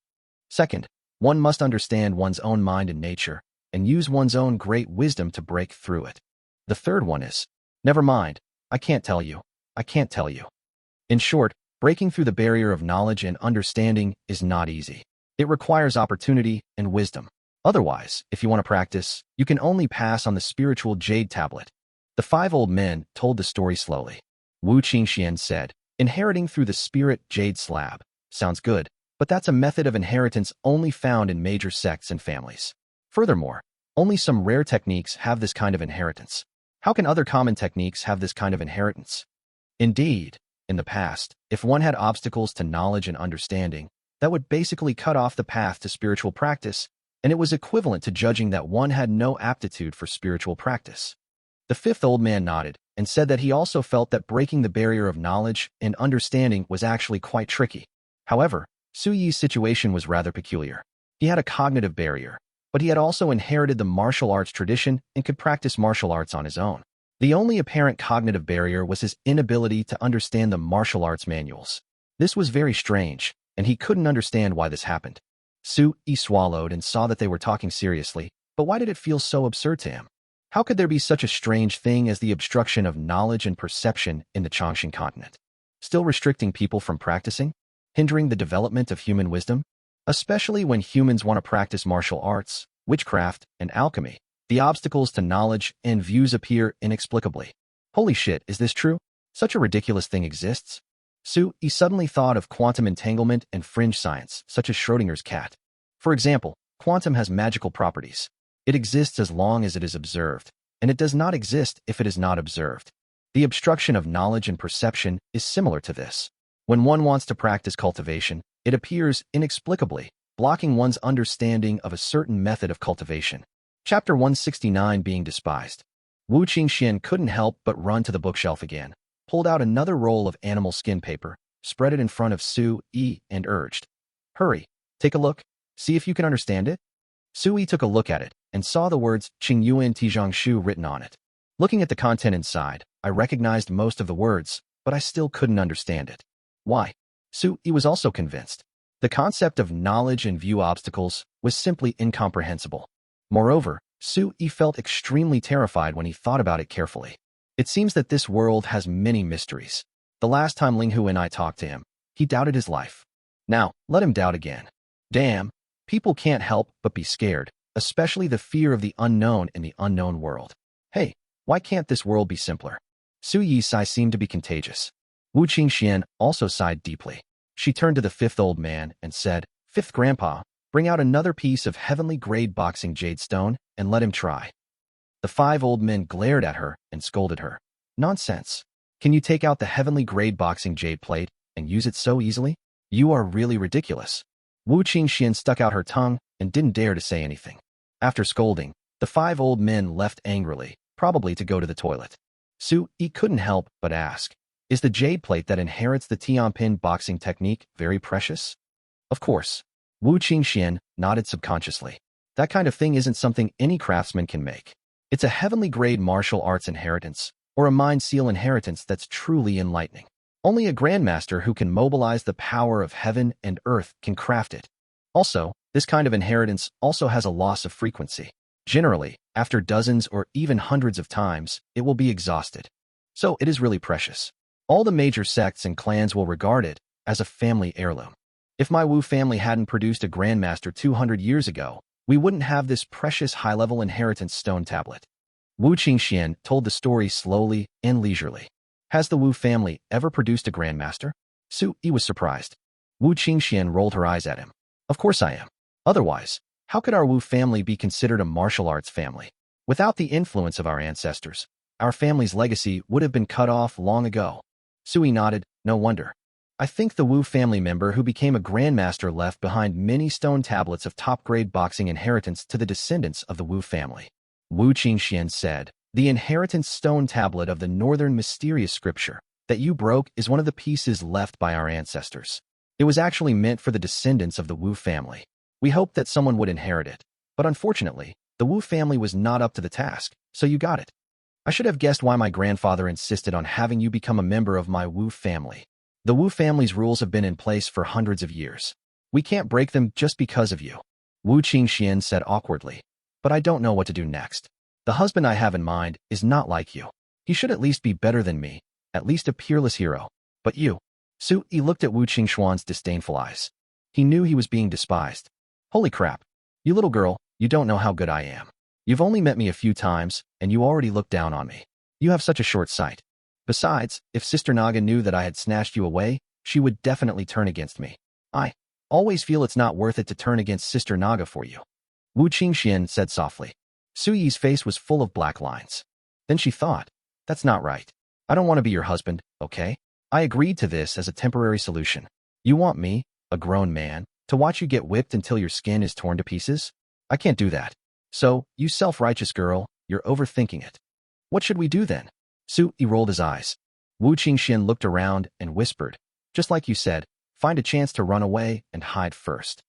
Second, one must understand one's own mind and nature and use one's own great wisdom to break through it. The third one is, never mind, I can't tell you. I can't tell you. In short, breaking through the barrier of knowledge and understanding is not easy. It requires opportunity and wisdom. Otherwise, if you want to practice, you can only pass on the spiritual jade tablet. The five old men told the story slowly. Wu Qingxian said, inheriting through the spirit jade slab. Sounds good, but that's a method of inheritance only found in major sects and families. Furthermore, only some rare techniques have this kind of inheritance. How can other common techniques have this kind of inheritance? Indeed, in the past, if one had obstacles to knowledge and understanding, that would basically cut off the path to spiritual practice, and it was equivalent to judging that one had no aptitude for spiritual practice. The fifth old man nodded and said that he also felt that breaking the barrier of knowledge and understanding was actually quite tricky. However, Su-yi's situation was rather peculiar. He had a cognitive barrier, but he had also inherited the martial arts tradition and could practice martial arts on his own. The only apparent cognitive barrier was his inability to understand the martial arts manuals. This was very strange, and he couldn't understand why this happened. Su-yi swallowed and saw that they were talking seriously, but why did it feel so absurd to him? How could there be such a strange thing as the obstruction of knowledge and perception in the Chongqing continent? Still restricting people from practicing? Hindering the development of human wisdom? Especially when humans want to practice martial arts, witchcraft, and alchemy, the obstacles to knowledge and views appear inexplicably. Holy shit, is this true? Such a ridiculous thing exists? Su-yi suddenly thought of quantum entanglement and fringe science, such as Schrödinger's cat. For example, quantum has magical properties. It exists as long as it is observed, and it does not exist if it is not observed. The obstruction of knowledge and perception is similar to this. When one wants to practice cultivation, it appears inexplicably, blocking one's understanding of a certain method of cultivation. Chapter 169 being despised. Wu Qingxian couldn't help but run to the bookshelf again, pulled out another roll of animal skin paper, spread it in front of Su-yi, and urged, hurry, take a look, see if you can understand it. Su-yi took a look at it and saw the words Qingyuan Tijiangshu written on it. Looking at the content inside, I recognized most of the words, but I still couldn't understand it. Why? Su-yi was also convinced. The concept of knowledge and view obstacles was simply incomprehensible. Moreover, Su-yi felt extremely terrified when he thought about it carefully. It seems that this world has many mysteries. The last time Ling Hu and I talked to him, he doubted his life. Now, let him doubt again. Damn, people can't help but be scared, especially the fear of the unknown in the unknown world. Hey, why can't this world be simpler? Su-yi's sigh seemed to be contagious. Wu Qingxian also sighed deeply. She turned to the fifth old man and said, "Fifth grandpa, bring out another piece of heavenly grade boxing jade stone and let him try." The five old men glared at her and scolded her. Nonsense. Can you take out the heavenly grade boxing jade plate and use it so easily? You are really ridiculous. Wu Qingxian stuck out her tongue and didn't dare to say anything. After scolding, the five old men left angrily, probably to go to the toilet. Su-yi couldn't help but ask, is the jade plate that inherits the Tianpin boxing technique very precious? Of course. Wu Qingxian nodded subconsciously. That kind of thing isn't something any craftsman can make. It's a heavenly grade martial arts inheritance, or a mind seal inheritance that's truly enlightening. Only a grandmaster who can mobilize the power of heaven and earth can craft it. Also, this kind of inheritance also has a loss of frequency. Generally, after dozens or even hundreds of times, it will be exhausted. So it is really precious. All the major sects and clans will regard it as a family heirloom. If my Wu family hadn't produced a grandmaster 200 years ago, we wouldn't have this precious high-level inheritance stone tablet. Wu Qingxian told the story slowly and leisurely. Has the Wu family ever produced a grandmaster? Su-yi was surprised. Wu Qingxian rolled her eyes at him. Of course I am. Otherwise, how could our Wu family be considered a martial arts family? Without the influence of our ancestors, our family's legacy would have been cut off long ago. Su-yi nodded. No wonder. I think the Wu family member who became a grandmaster left behind many stone tablets of top-grade boxing inheritance to the descendants of the Wu family. Wu Qingxian said, the inheritance stone tablet of the northern mysterious scripture that you broke is one of the pieces left by our ancestors. It was actually meant for the descendants of the Wu family. We hoped that someone would inherit it, but unfortunately, the Wu family was not up to the task, so you got it. I should have guessed why my grandfather insisted on having you become a member of my Wu family. The Wu family's rules have been in place for hundreds of years. We can't break them just because of you. Wu Qingxian said awkwardly. But I don't know what to do next. The husband I have in mind is not like you. He should at least be better than me, at least a peerless hero. But you. Su-yi looked at Wu Qingxuan's disdainful eyes. He knew he was being despised. Holy crap. You little girl, you don't know how good I am. You've only met me a few times, and you already look down on me. You have such a short sight. Besides, if Sister Naga knew that I had snatched you away, she would definitely turn against me. I always feel it's not worth it to turn against Sister Naga for you. Wu Qingxian said softly. Su-yi's face was full of black lines. Then she thought, that's not right. I don't want to be your husband, okay? I agreed to this as a temporary solution. You want me, a grown man, to watch you get whipped until your skin is torn to pieces? I can't do that. So, you self-righteous girl, you're overthinking it. What should we do then? Su-yi rolled his eyes. Wu Qingxian looked around and whispered, just like you said, find a chance to run away and hide first.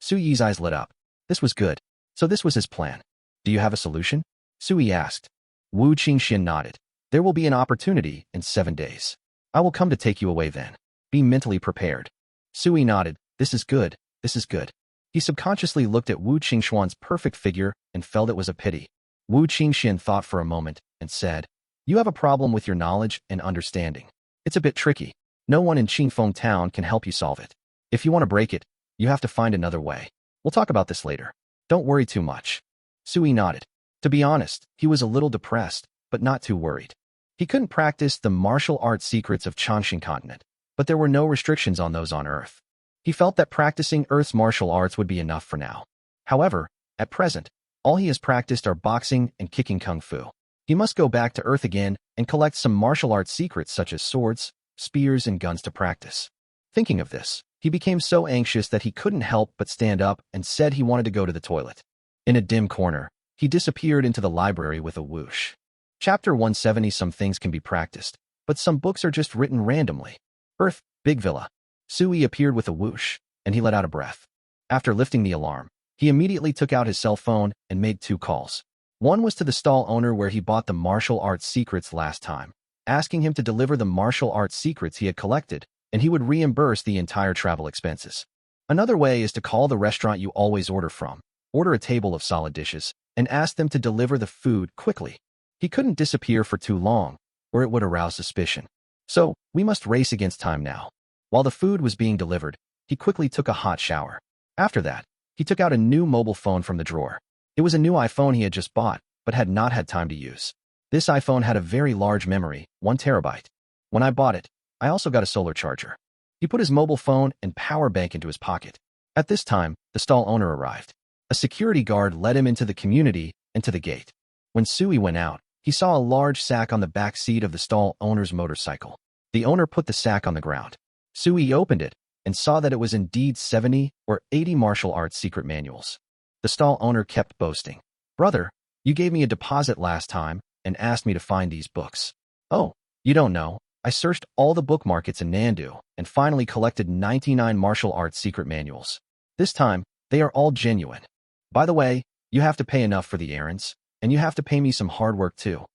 Su-yi's eyes lit up. This was good. So this was his plan. Do you have a solution? Su-yi asked. Wu Qingxian nodded. There will be an opportunity in 7 days. I will come to take you away then. Be mentally prepared. Su-yi nodded. This is good. This is good. He subconsciously looked at Wu Qingxuan's perfect figure and felt it was a pity. Wu Qingxian thought for a moment and said, you have a problem with your knowledge and understanding. It's a bit tricky. No one in Qingfeng town can help you solve it. If you want to break it, you have to find another way. We'll talk about this later. Don't worry too much. Su-yi nodded. To be honest, he was a little depressed, but not too worried. He couldn't practice the martial arts secrets of Changxing continent, but there were no restrictions on those on Earth. He felt that practicing Earth's martial arts would be enough for now. However, at present, all he has practiced are boxing and kicking kung fu. He must go back to Earth again and collect some martial arts secrets such as swords, spears, and guns to practice. Thinking of this, he became so anxious that he couldn't help but stand up and said he wanted to go to the toilet. In a dim corner, he disappeared into the library with a whoosh. Chapter 170. Some things can be practiced, but some books are just written randomly. Earth, Big Villa. Su-yi appeared with a whoosh, and he let out a breath. After lifting the alarm, he immediately took out his cell phone and made 2 calls. One was to the stall owner where he bought the martial arts secrets last time, asking him to deliver the martial arts secrets he had collected, and he would reimburse the entire travel expenses. Another way is to call the restaurant you always order from, order a table of solid dishes, and asked them to deliver the food quickly. He couldn't disappear for too long, or it would arouse suspicion. So, we must race against time now. While the food was being delivered, he quickly took a hot shower. After that, he took out a new mobile phone from the drawer. It was a new iPhone he had just bought, but had not had time to use. This iPhone had a very large memory, 1 terabyte. When I bought it, I also got a solar charger. He put his mobile phone and power bank into his pocket. At this time, the stall owner arrived. A security guard led him into the community and to the gate. When Sui went out, he saw a large sack on the back seat of the stall owner's motorcycle. The owner put the sack on the ground. Sui opened it and saw that it was indeed 70 or 80 martial arts secret manuals. The stall owner kept boasting. "Brother, you gave me a deposit last time and asked me to find these books. Oh, you don't know. I searched all the book markets in Nandu and finally collected 99 martial arts secret manuals. This time, they are all genuine. By the way, you have to pay enough for the errands, and you have to pay me some hard work too."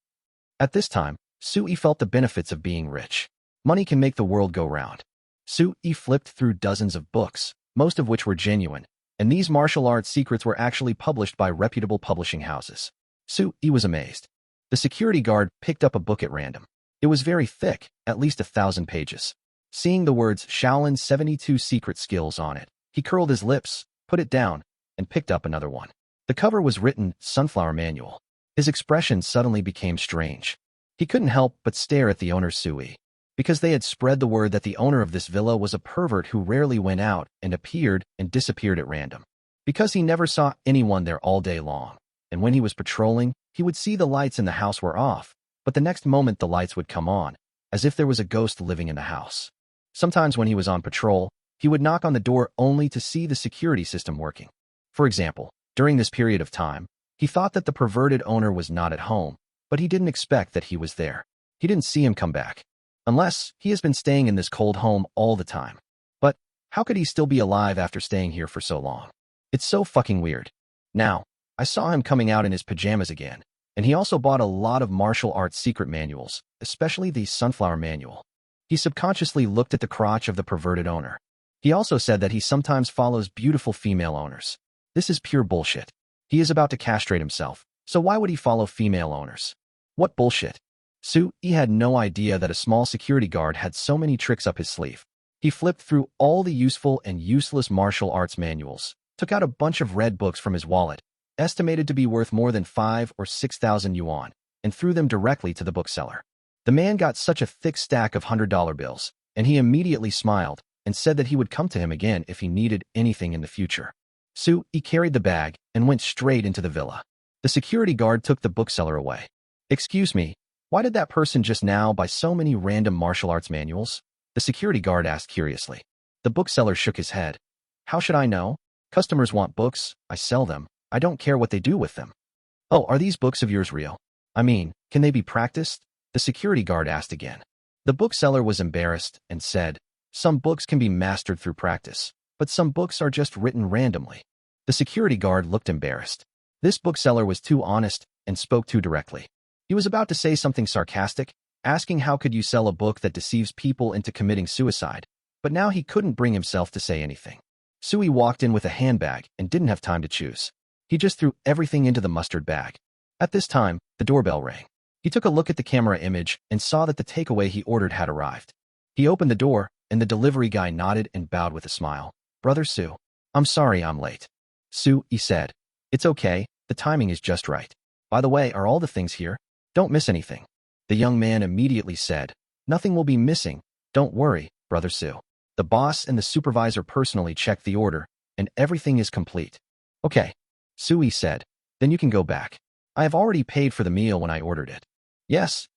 At this time, Sui felt the benefits of being rich. Money can make the world go round. Sui flipped through dozens of books, most of which were genuine, and these martial arts secrets were actually published by reputable publishing houses. Sui was amazed. The security guard picked up a book at random. It was very thick, at least 1,000 pages. Seeing the words Shaolin 72 Secret Skills on it, he curled his lips, put it down, and picked up another one. The cover was written Sunflower Manual. His expression suddenly became strange. He couldn't help but stare at the owner Sui, because they had spread the word that the owner of this villa was a pervert who rarely went out and appeared and disappeared at random. Because he never saw anyone there all day long, and when he was patrolling, he would see the lights in the house were off, but the next moment the lights would come on, as if there was a ghost living in the house. Sometimes when he was on patrol, he would knock on the door only to see the security system working. For example, during this period of time, he thought that the perverted owner was not at home, but he didn't expect that he was there. He didn't see him come back. Unless he has been staying in this cold home all the time. But how could he still be alive after staying here for so long? It's so fucking weird. Now, I saw him coming out in his pajamas again, and he also bought a lot of martial arts secret manuals, especially the Sunflower Manual. He subconsciously looked at the crotch of the perverted owner. He also said that he sometimes follows beautiful female owners. This is pure bullshit. He is about to castrate himself, so why would he follow female owners? What bullshit? Sui had no idea that a small security guard had so many tricks up his sleeve. He flipped through all the useful and useless martial arts manuals, took out a bunch of red books from his wallet, estimated to be worth more than 5 or 6,000 yuan, and threw them directly to the bookseller. The man got such a thick stack of $100 bills, and he immediately smiled and said that he would come to him again if he needed anything in the future. Sui carried the bag and went straight into the villa. The security guard took the bookseller away. "Excuse me, why did that person just now buy so many random martial arts manuals?" The security guard asked curiously. The bookseller shook his head. "How should I know? Customers want books, I sell them, I don't care what they do with them." "Oh, are these books of yours real? I mean, can they be practiced?" The security guard asked again. The bookseller was embarrassed and said, "Some books can be mastered through practice, but some books are just written randomly." The security guard looked embarrassed. This bookseller was too honest and spoke too directly. He was about to say something sarcastic, asking how could you sell a book that deceives people into committing suicide, but now he couldn't bring himself to say anything. Sui walked in with a handbag and didn't have time to choose. He just threw everything into the mustard bag. At this time, the doorbell rang. He took a look at the camera image and saw that the takeaway he ordered had arrived. He opened the door, and the delivery guy nodded and bowed with a smile. "Brother Sui, I'm sorry I'm late." Sui said, "It's okay, the timing is just right. By the way, are all the things here? Don't miss anything." The young man immediately said, "Nothing will be missing, don't worry, Brother Sui. The boss and the supervisor personally checked the order, and everything is complete." "Okay," Sui said, "then you can go back. I have already paid for the meal when I ordered it." Yes,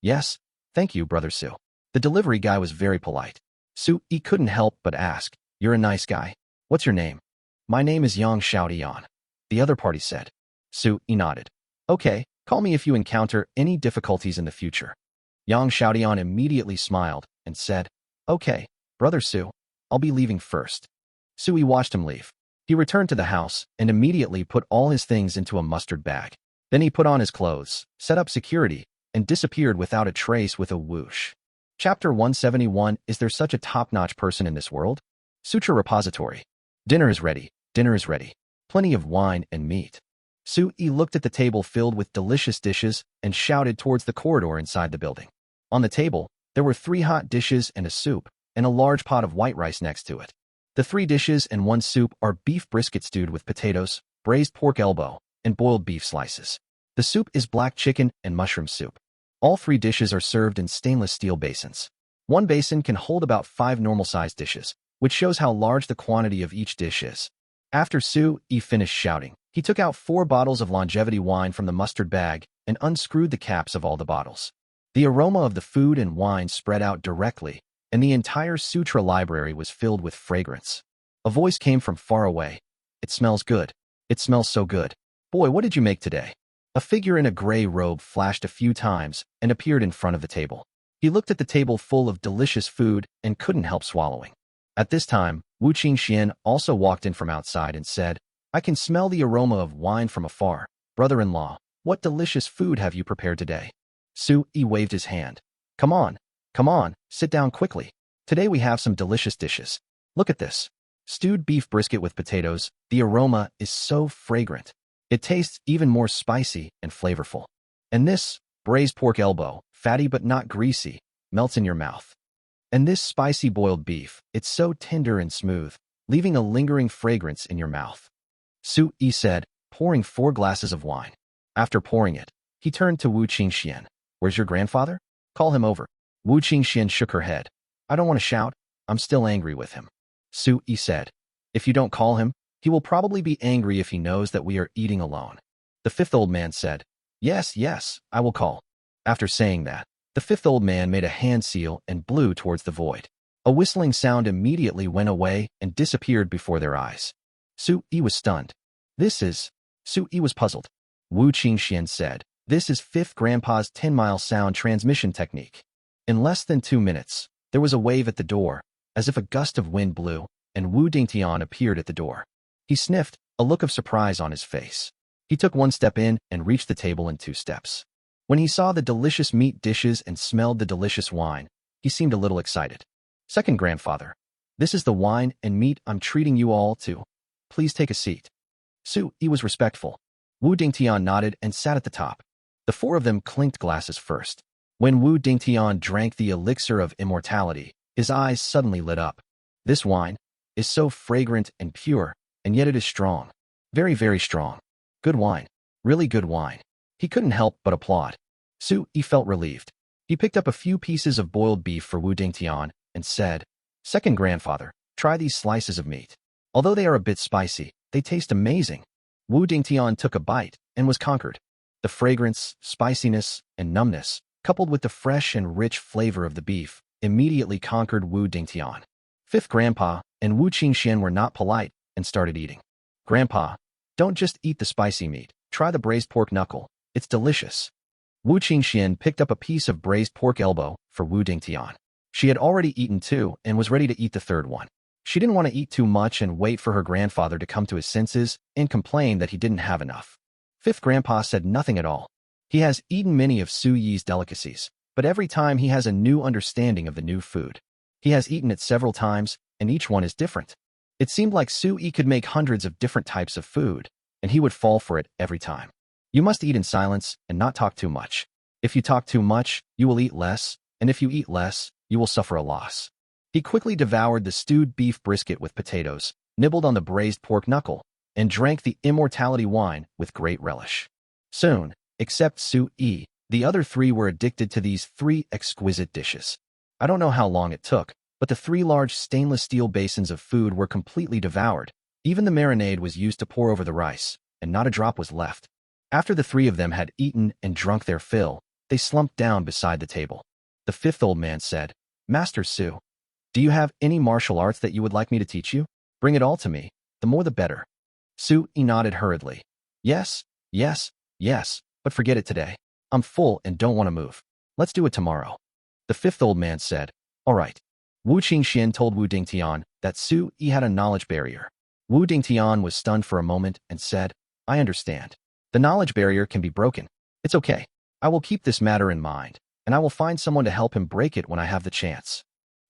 thank you, Brother Sui." The delivery guy was very polite. Sui couldn't help but ask, "You're a nice guy. What's your name?" "My name is Yang Xiaodian," the other party said. Sui nodded. "Okay, call me if you encounter any difficulties in the future." Yang Xiaodian immediately smiled and said, "Okay, Brother Sui, I'll be leaving first." Sui watched him leave. He returned to the house and immediately put all his things into a mustard bag. Then he put on his clothes, set up security, and disappeared without a trace with a whoosh. Chapter 171. Is there such a top-notch person in this world? Sutra Repository. Dinner is ready. Dinner is ready. Plenty of wine and meat. Su Yi looked at the table filled with delicious dishes and shouted towards the corridor inside the building. On the table, there were 3 hot dishes and a soup, and a large pot of white rice next to it. The 3 dishes and 1 soup are beef brisket stewed with potatoes, braised pork elbow, and boiled beef slices. The soup is black chicken and mushroom soup. All 3 dishes are served in stainless steel basins. One basin can hold about 5 normal-sized dishes, which shows how large the quantity of each dish is. After Su Yi finished shouting, he took out 4 bottles of longevity wine from the mustard bag and unscrewed the caps of all the bottles. The aroma of the food and wine spread out directly, and the entire sutra library was filled with fragrance. A voice came from far away. "It smells good. It smells so good. Boy, what did you make today?" A figure in a gray robe flashed a few times and appeared in front of the table. He looked at the table full of delicious food and couldn't help swallowing. At this time, Wu Qingxian also walked in from outside and said, "I can smell the aroma of wine from afar. Brother-in-law, what delicious food have you prepared today?" Su Yi waved his hand. Come on, sit down quickly. Today we have some delicious dishes. Look at this. Stewed beef brisket with potatoes. The aroma is so fragrant. It tastes even more spicy and flavorful. And this, braised pork elbow, fatty but not greasy, melts in your mouth. And this spicy boiled beef, it's so tender and smooth, leaving a lingering fragrance in your mouth. Su Yi said, pouring 4 glasses of wine. After pouring it, he turned to Wu Qingxian. "Where's your grandfather? Call him over." Wu Qingxian shook her head. "I don't want to shout. I'm still angry with him." Su Yi said, "If you don't call him, he will probably be angry if he knows that we are eating alone." The 5th old man said, Yes, I will call." After saying that, the 5th old man made a hand seal and blew towards the void. A whistling sound immediately went away and disappeared before their eyes. Su Yi was stunned. Su Yi was puzzled. Wu Qingxian said, "This is 5th Grandpa's 10-mile sound transmission technique." In less than 2 minutes, there was a wave at the door, as if a gust of wind blew, and Wu Dingtian appeared at the door. He sniffed, a look of surprise on his face. He took 1 step in and reached the table in 2 steps. When he saw the delicious meat dishes and smelled the delicious wine, he seemed a little excited. "Second grandfather, this is the wine and meat I'm treating you all to. Please take a seat." Su Yi was respectful. Wu Dingtian nodded and sat at the top. The 4 of them clinked glasses first. When Wu Dingtian drank the elixir of immortality, his eyes suddenly lit up. This wine is so fragrant and pure, and yet it is strong. Very, very strong. Good wine. Really good wine. He couldn't help but applaud. Su Yi felt relieved. He picked up a few pieces of boiled beef for Wu Dingtian and said, "Second grandfather, try these slices of meat. Although they are a bit spicy, they taste amazing." Wu Dingtian took a bite and was conquered. The fragrance, spiciness, and numbness, coupled with the fresh and rich flavor of the beef, immediately conquered Wu Dingtian. 5th Grandpa and Wu Qingxian were not polite and started eating. "Grandpa, don't just eat the spicy meat. Try the braised pork knuckle. It's delicious." Wu Qingxian picked up a piece of braised pork elbow for Wu Dingtian. She had already eaten 2 and was ready to eat the 3rd one. She didn't want to eat too much and wait for her grandfather to come to his senses and complain that he didn't have enough. 5th Grandpa said nothing at all. He has eaten many of Su Yi's delicacies, but every time he has a new understanding of the new food. He has eaten it several times, and each one is different. It seemed like Su Yi could make hundreds of different types of food, and he would fall for it every time. You must eat in silence and not talk too much. If you talk too much, you will eat less, and if you eat less, you will suffer a loss. He quickly devoured the stewed beef brisket with potatoes, nibbled on the braised pork knuckle, and drank the immortality wine with great relish. Soon, except Su Yi, the other 3 were addicted to these 3 exquisite dishes. I don't know how long it took, but the 3 large stainless steel basins of food were completely devoured. Even the marinade was used to pour over the rice, and not a drop was left. After the 3 of them had eaten and drunk their fill, they slumped down beside the table. The 5th old man said, "Master Su, do you have any martial arts that you would like me to teach you? Bring it all to me, the more the better." Su Yi nodded hurriedly. Yes, but forget it today. I'm full and don't want to move. Let's do it tomorrow." The 5th old man said, "All right." Wu Qingxian told Wu Dingtian that Su Yi had a knowledge barrier. Wu Dingtian was stunned for a moment and said, "I understand. The knowledge barrier can be broken. It's okay. I will keep this matter in mind, and I will find someone to help him break it when I have the chance."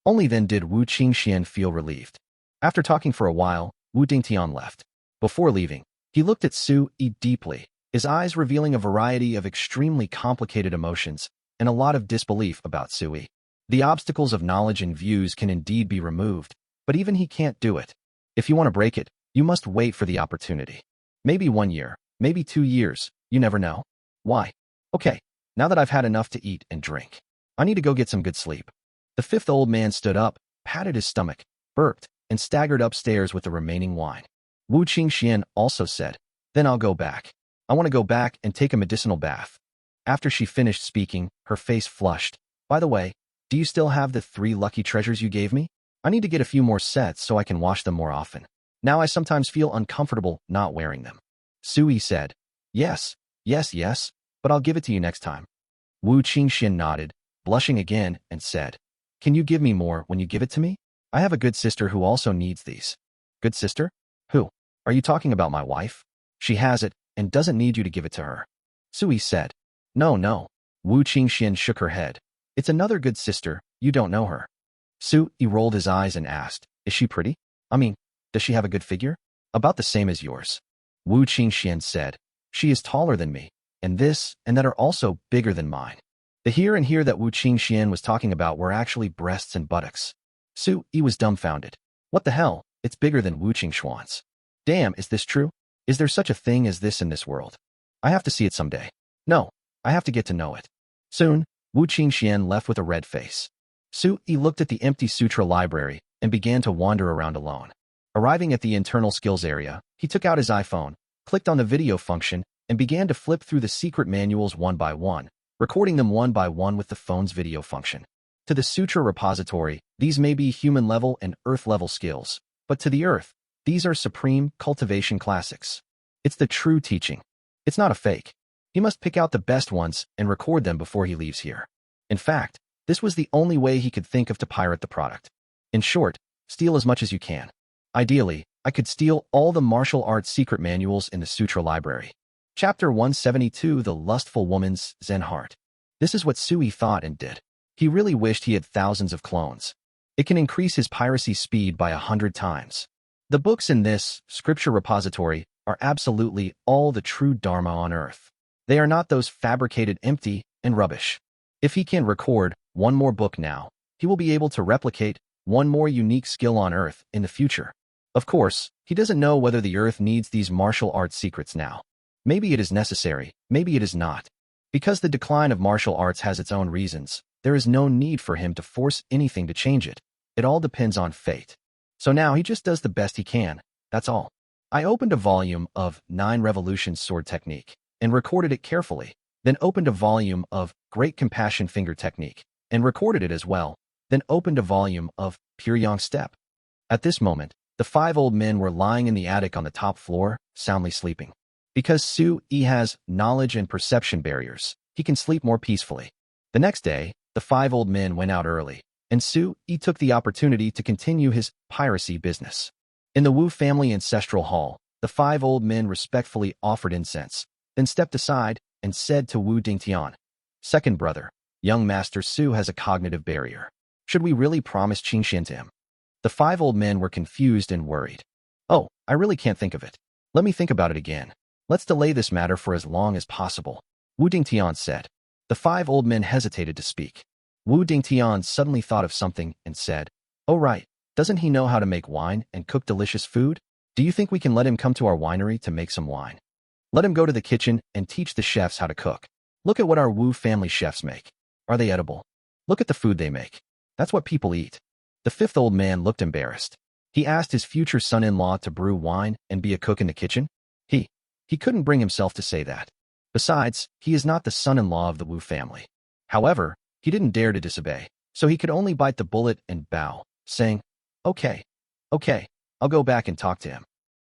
Only then did Wu Qingxian feel relieved. After talking for a while, Wu Dingtian left. Before leaving, He looked at Su-yi deeply, his eyes revealing a variety of extremely complicated emotions and a lot of disbelief about Su-yi. The obstacles of knowledge and views can indeed be removed, but even he can't do it. If you want to break it, you must wait for the opportunity. Maybe 1 year, maybe 2 years, you never know. Why? Okay, now that I've had enough to eat and drink, I need to go get some good sleep. The fifth old man stood up, patted his stomach, burped, and staggered upstairs with the remaining wine. Wu Qingxian also said, then I'll go back. I want to go back and take a medicinal bath. After she finished speaking, her face flushed. By the way, do you still have the 3 lucky treasures you gave me? I need to get a few more sets so I can wash them more often. Now I sometimes feel uncomfortable not wearing them. Su-yi said, yes, but I'll give it to you next time. Wu Qingxian nodded, blushing again, and said, can you give me more when you give it to me? I have a good sister who also needs these. Good sister? Who? Are you talking about my wife? She has it and doesn't need you to give it to her. Su-yi said, no. Wu Qingxian shook her head. It's another good sister, you don't know her. Su-yi rolled his eyes and asked, is she pretty? I mean, does she have a good figure? About the same as yours. Wu Qingxian said, she is taller than me, and this and that are also bigger than mine. The here and here that Wu Qingxian was talking about were actually breasts and buttocks. Su-yi was dumbfounded. What the hell? It's bigger than Wu Qingxuan's. Damn, is this true? Is there such a thing as this in this world? I have to see it someday. No, I have to get to know it. Soon, Wu Qingxian left with a red face. Su-yi looked at the empty sutra library and began to wander around alone. Arriving at the internal skills area, he took out his iPhone, clicked on the video function, and began to flip through the secret manuals one by one, recording them one by one with the phone's video function. To the sutra repository, these may be human-level and earth-level skills, but to the earth, these are supreme cultivation classics. It's the true teaching. It's not a fake. He must pick out the best ones and record them before he leaves here. In fact, this was the only way he could think of to pirate the product. In short, steal as much as you can. Ideally, I could steal all the martial arts secret manuals in the Sutra library. Chapter 172, The Lustful Woman's Zen Heart. This is what Su-yi thought and did. He really wished he had thousands of clones. It can increase his piracy speed by 100 times. The books in this scripture repository are absolutely all the true Dharma on earth. They are not those fabricated empty and rubbish. If he can record one more book now, he will be able to replicate one more unique skill on earth in the future. Of course, he doesn't know whether the earth needs these martial arts secrets now. Maybe it is necessary, maybe it is not. Because the decline of martial arts has its own reasons, there is no need for him to force anything to change it. It all depends on fate. So now he just does the best he can, that's all. I opened a volume of 9 Revolutions Sword Technique and recorded it carefully, then opened a volume of Great Compassion Finger Technique and recorded it as well, then opened a volume of Pure Yang Step. At this moment, the 5 old men were lying in the attic on the top floor, soundly sleeping. Because Su-yi has knowledge and perception barriers, he can sleep more peacefully. The next day, the 5 old men went out early, and Su-yi took the opportunity to continue his piracy business. In the Wu family ancestral hall, the 5 old men respectfully offered incense, then stepped aside and said to Wu Dingtian, "Second brother, young Master Su has a cognitive barrier. Should we really promise Qingxian to him?" The 5 old men were confused and worried. "Oh, I really can't think of it. Let me think about it again. Let's delay this matter for as long as possible," Wu Dingtian said. The 5 old men hesitated to speak. Wu Dingtian suddenly thought of something and said, "Oh right, doesn't he know how to make wine and cook delicious food? Do you think we can let him come to our winery to make some wine? Let him go to the kitchen and teach the chefs how to cook. Look at what our Wu family chefs make. Are they edible? Look at the food they make. That's what people eat." The 5th old man looked embarrassed. He asked his future son-in-law to brew wine and be a cook in the kitchen. He couldn't bring himself to say that. Besides, he is not the son-in-law of the Wu family. However, he didn't dare to disobey, so he could only bite the bullet and bow, saying, Okay, I'll go back and talk to him."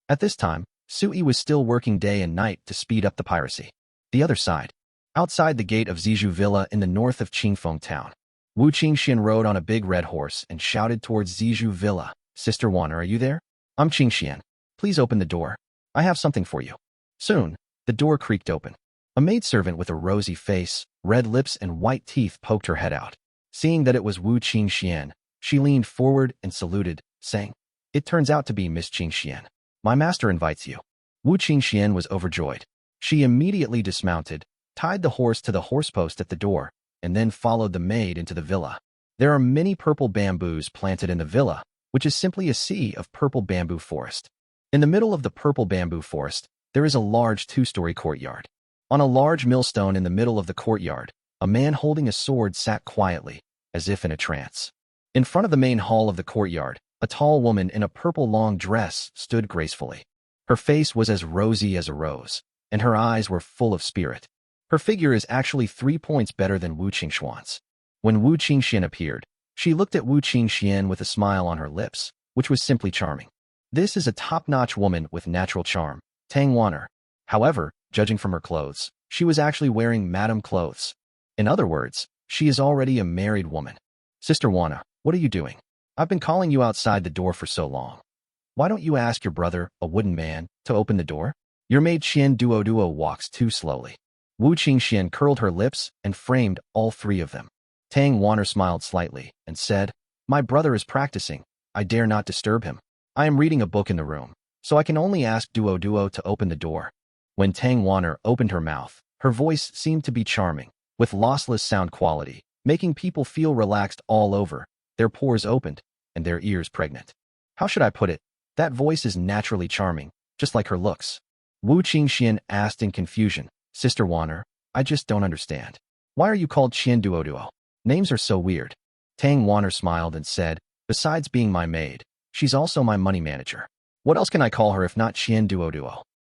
At this time, Su-yi was still working day and night to speed up the piracy. The other side. Outside the gate of Zizhu Villa in the north of Qingfeng town, Wu Qingxian rode on a big red horse and shouted towards Zizhu Villa, "Sister Wan, are you there? I'm Qingxian. Please open the door. I have something for you." Soon, the door creaked open. A maidservant with a rosy face, red lips, and white teeth poked her head out. Seeing that it was Wu Qingxian, she leaned forward and saluted, saying, "It turns out to be Miss Qingxian. My master invites you." Wu Qingxian was overjoyed. She immediately dismounted, tied the horse to the horse post at the door, and then followed the maid into the villa. There are many purple bamboos planted in the villa, which is simply a sea of purple bamboo forest. In the middle of the purple bamboo forest, there is a large two-story courtyard. On a large millstone in the middle of the courtyard, a man holding a sword sat quietly, as if in a trance. In front of the main hall of the courtyard, a tall woman in a purple long dress stood gracefully. Her face was as rosy as a rose, and her eyes were full of spirit. Her figure is actually 3 points better than Wu Qingxuan's. When Wu Qingxian appeared, she looked at Wu Qingxian with a smile on her lips, which was simply charming. This is a top-notch woman with natural charm, Tang Wanner. However, judging from her clothes, she was actually wearing madam clothes. In other words, she is already a married woman. Sister Wanna, what are you doing? I've been calling you outside the door for so long. Why don't you ask your brother, a wooden man, to open the door? Your maid Qian Duo walks too slowly. Wu Qingxian curled her lips and framed all 3 of them. Tang Wanner smiled slightly and said, My brother is practicing. I dare not disturb him. I am reading a book in the room, so I can only ask Duo to open the door. When Tang Wanner opened her mouth, her voice seemed to be charming, with lossless sound quality, making people feel relaxed all over, their pores opened, and their ears pregnant. How should I put it? That voice is naturally charming, just like her looks. Wu Qingxian asked in confusion, Sister Wanner, I just don't understand. Why are you called Qian Duo? Names are so weird. Tang Wanner smiled and said, Besides being my maid, she's also my money manager. What else can I call her if not Qian Duo?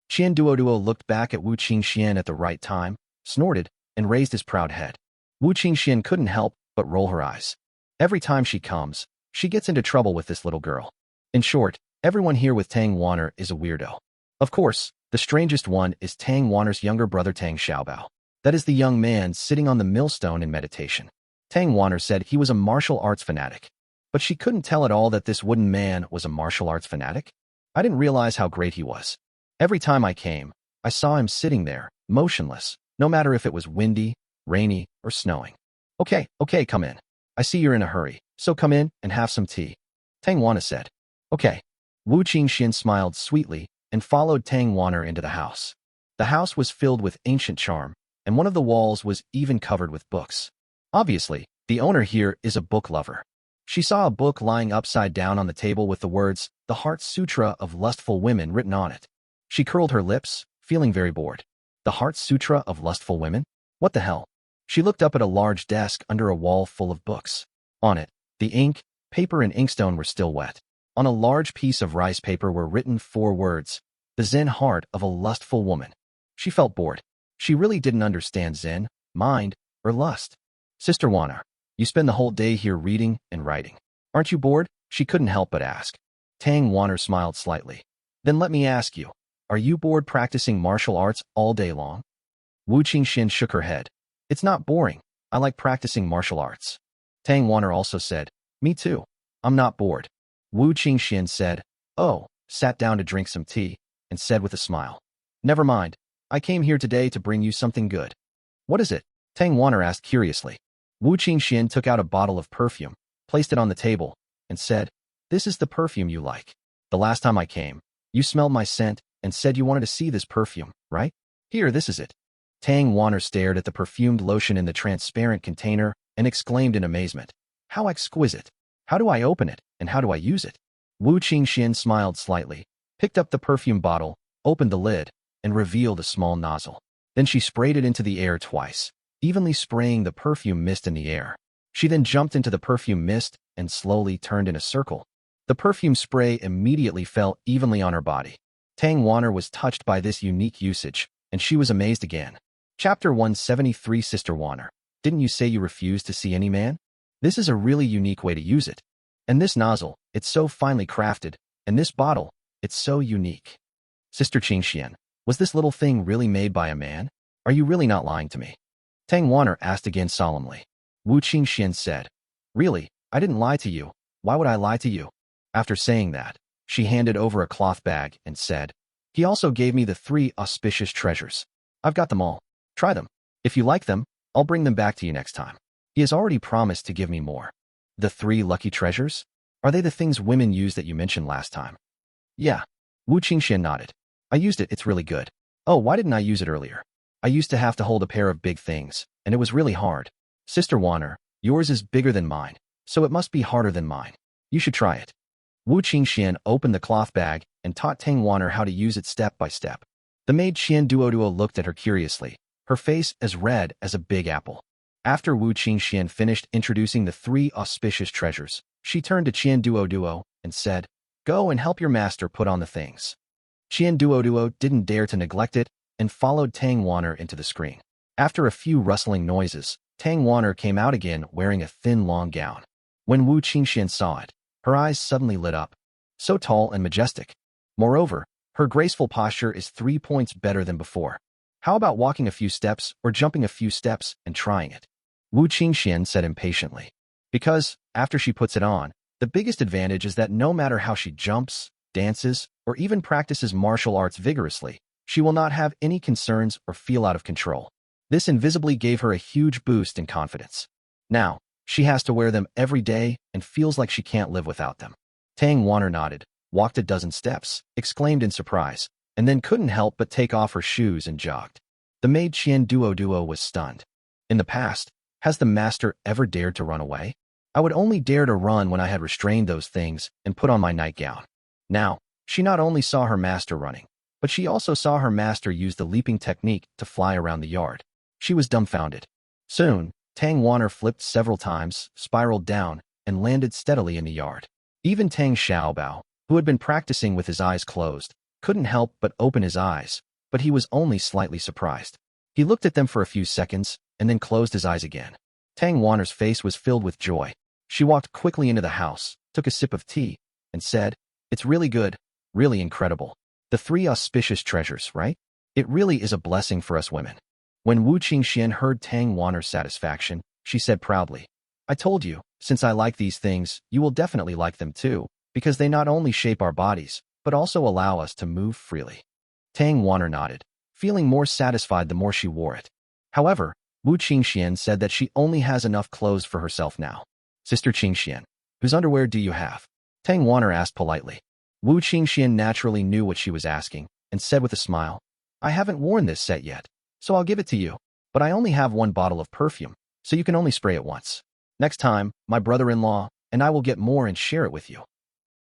Qian Duo looked back at Wu Qingxian at the right time, snorted, and raised his proud head. Wu Qingxian couldn't help but roll her eyes. Every time she comes, she gets into trouble with this little girl. In short, everyone here with Tang Wanner is a weirdo. Of course, the strangest one is Tang Wanner's younger brother Tang Xiaobao. That is the young man sitting on the millstone in meditation. Tang Wanner said he was a martial arts fanatic. But she couldn't tell at all that this wooden man was a martial arts fanatic. I didn't realize how great he was. Every time I came, I saw him sitting there, motionless, no matter if it was windy, rainy, or snowing. Okay, come in. I see you're in a hurry, so come in and have some tea. Tang Wanner said. Okay. Wu Qingxian smiled sweetly and followed Tang Wanner into the house. The house was filled with ancient charm, and one of the walls was even covered with books. Obviously, the owner here is a book lover. She saw a book lying upside down on the table with the words, The Heart Sutra of Lustful Women written on it. She curled her lips, feeling very bored. The Heart Sutra of Lustful Women? What the hell? She looked up at a large desk under a wall full of books. On it, the ink, paper and inkstone were still wet. On a large piece of rice paper were written 4 words, The Zen Heart of a Lustful Woman. She felt bored. She really didn't understand Zen, mind, or lust. Sister Wanner, you spend the whole day here reading and writing. Aren't you bored? She couldn't help but ask. Tang Wanner smiled slightly. Then let me ask you, are you bored practicing martial arts all day long? Wu Qingxian shook her head. It's not boring. I like practicing martial arts. Tang Wanner also said, Me too. I'm not bored. Wu Qingxian said, Oh, sat down to drink some tea, and said with a smile, Never mind. I came here today to bring you something good. What is it? Tang Wanner asked curiously. Wu Qingxian took out a bottle of perfume, placed it on the table, and said, This is the perfume you like. The last time I came, you smelled my scent and said you wanted to see this perfume, right? Here, this is it. Tang Wanner stared at the perfumed lotion in the transparent container and exclaimed in amazement, How exquisite! How do I open it, and how do I use it? Wu Qingxian smiled slightly, picked up the perfume bottle, opened the lid, and revealed a small nozzle. Then she sprayed it into the air twice, evenly spraying the perfume mist in the air. She then jumped into the perfume mist and slowly turned in a circle. The perfume spray immediately fell evenly on her body. Tang Wanner was touched by this unique usage, and she was amazed again. Chapter 173 Sister Wanner, didn't you say you refused to see any man? This is a really unique way to use it. And this nozzle, it's so finely crafted, and this bottle, it's so unique. Sister Qingxian, was this little thing really made by a man? Are you really not lying to me? Tang Wanner asked again solemnly. Wu Qingxian said, Really, I didn't lie to you. Why would I lie to you? After saying that, she handed over a cloth bag and said, He also gave me the 3 auspicious treasures. I've got them all. Try them. If you like them, I'll bring them back to you next time. He has already promised to give me more. The 3 lucky treasures? Are they the things women use that you mentioned last time? Yeah. Wu Qingxian nodded. I used it, it's really good. Oh, why didn't I use it earlier? I used to have to hold a pair of big things, and it was really hard. Sister Wanner, yours is bigger than mine, so it must be harder than mine. You should try it. Wu Qingxian opened the cloth bag and taught Tang Wanner how to use it step by step. The maid Qian Duoduo looked at her curiously, her face as red as a big apple. After Wu Qingxian finished introducing the 3 auspicious treasures, she turned to Qian Duoduo and said, "Go and help your master put on the things." Qian Duoduo didn't dare to neglect it and followed Tang Wanner into the screen. After a few rustling noises, Tang Wanner came out again wearing a thin long gown. When Wu Qingxian saw it, her eyes suddenly lit up. So tall and majestic. Moreover, her graceful posture is 3 points better than before. How about walking a few steps or jumping a few steps and trying it? Wu Qingxian said impatiently. Because, after she puts it on, the biggest advantage is that no matter how she jumps, dances, or even practices martial arts vigorously, she will not have any concerns or feel out of control. This invisibly gave her a huge boost in confidence. Now, she has to wear them every day and feels like she can't live without them. Tang Wanner nodded, walked a dozen steps, exclaimed in surprise, and then couldn't help but take off her shoes and jogged. The maid Qian Duoduo was stunned. In the past, has the master ever dared to run away? I would only dare to run when I had restrained those things and put on my nightgown. Now, she not only saw her master running, but she also saw her master use the leaping technique to fly around the yard. She was dumbfounded. Soon, Tang Wanner flipped several times, spiraled down, and landed steadily in the yard. Even Tang Xiaobao, who had been practicing with his eyes closed, couldn't help but open his eyes, but he was only slightly surprised. He looked at them for a few seconds, and then closed his eyes again. Tang Wanner's face was filled with joy. She walked quickly into the house, took a sip of tea, and said, "It's really good, really incredible. The 3 auspicious treasures, right? It really is a blessing for us women." When Wu Qingxian heard Tang Wanner's satisfaction, she said proudly, "I told you, since I like these things, you will definitely like them too, because they not only shape our bodies, but also allow us to move freely." Tang Wanner nodded, feeling more satisfied the more she wore it. However, Wu Qingxian said that she only has enough clothes for herself now. "Sister Qingxian, whose underwear do you have?" Tang Wanner asked politely. Wu Qingxian naturally knew what she was asking, and said with a smile, "I haven't worn this set yet, so I'll give it to you, but I only have 1 bottle of perfume, so you can only spray it once. Next time, my brother-in-law and I will get more and share it with you."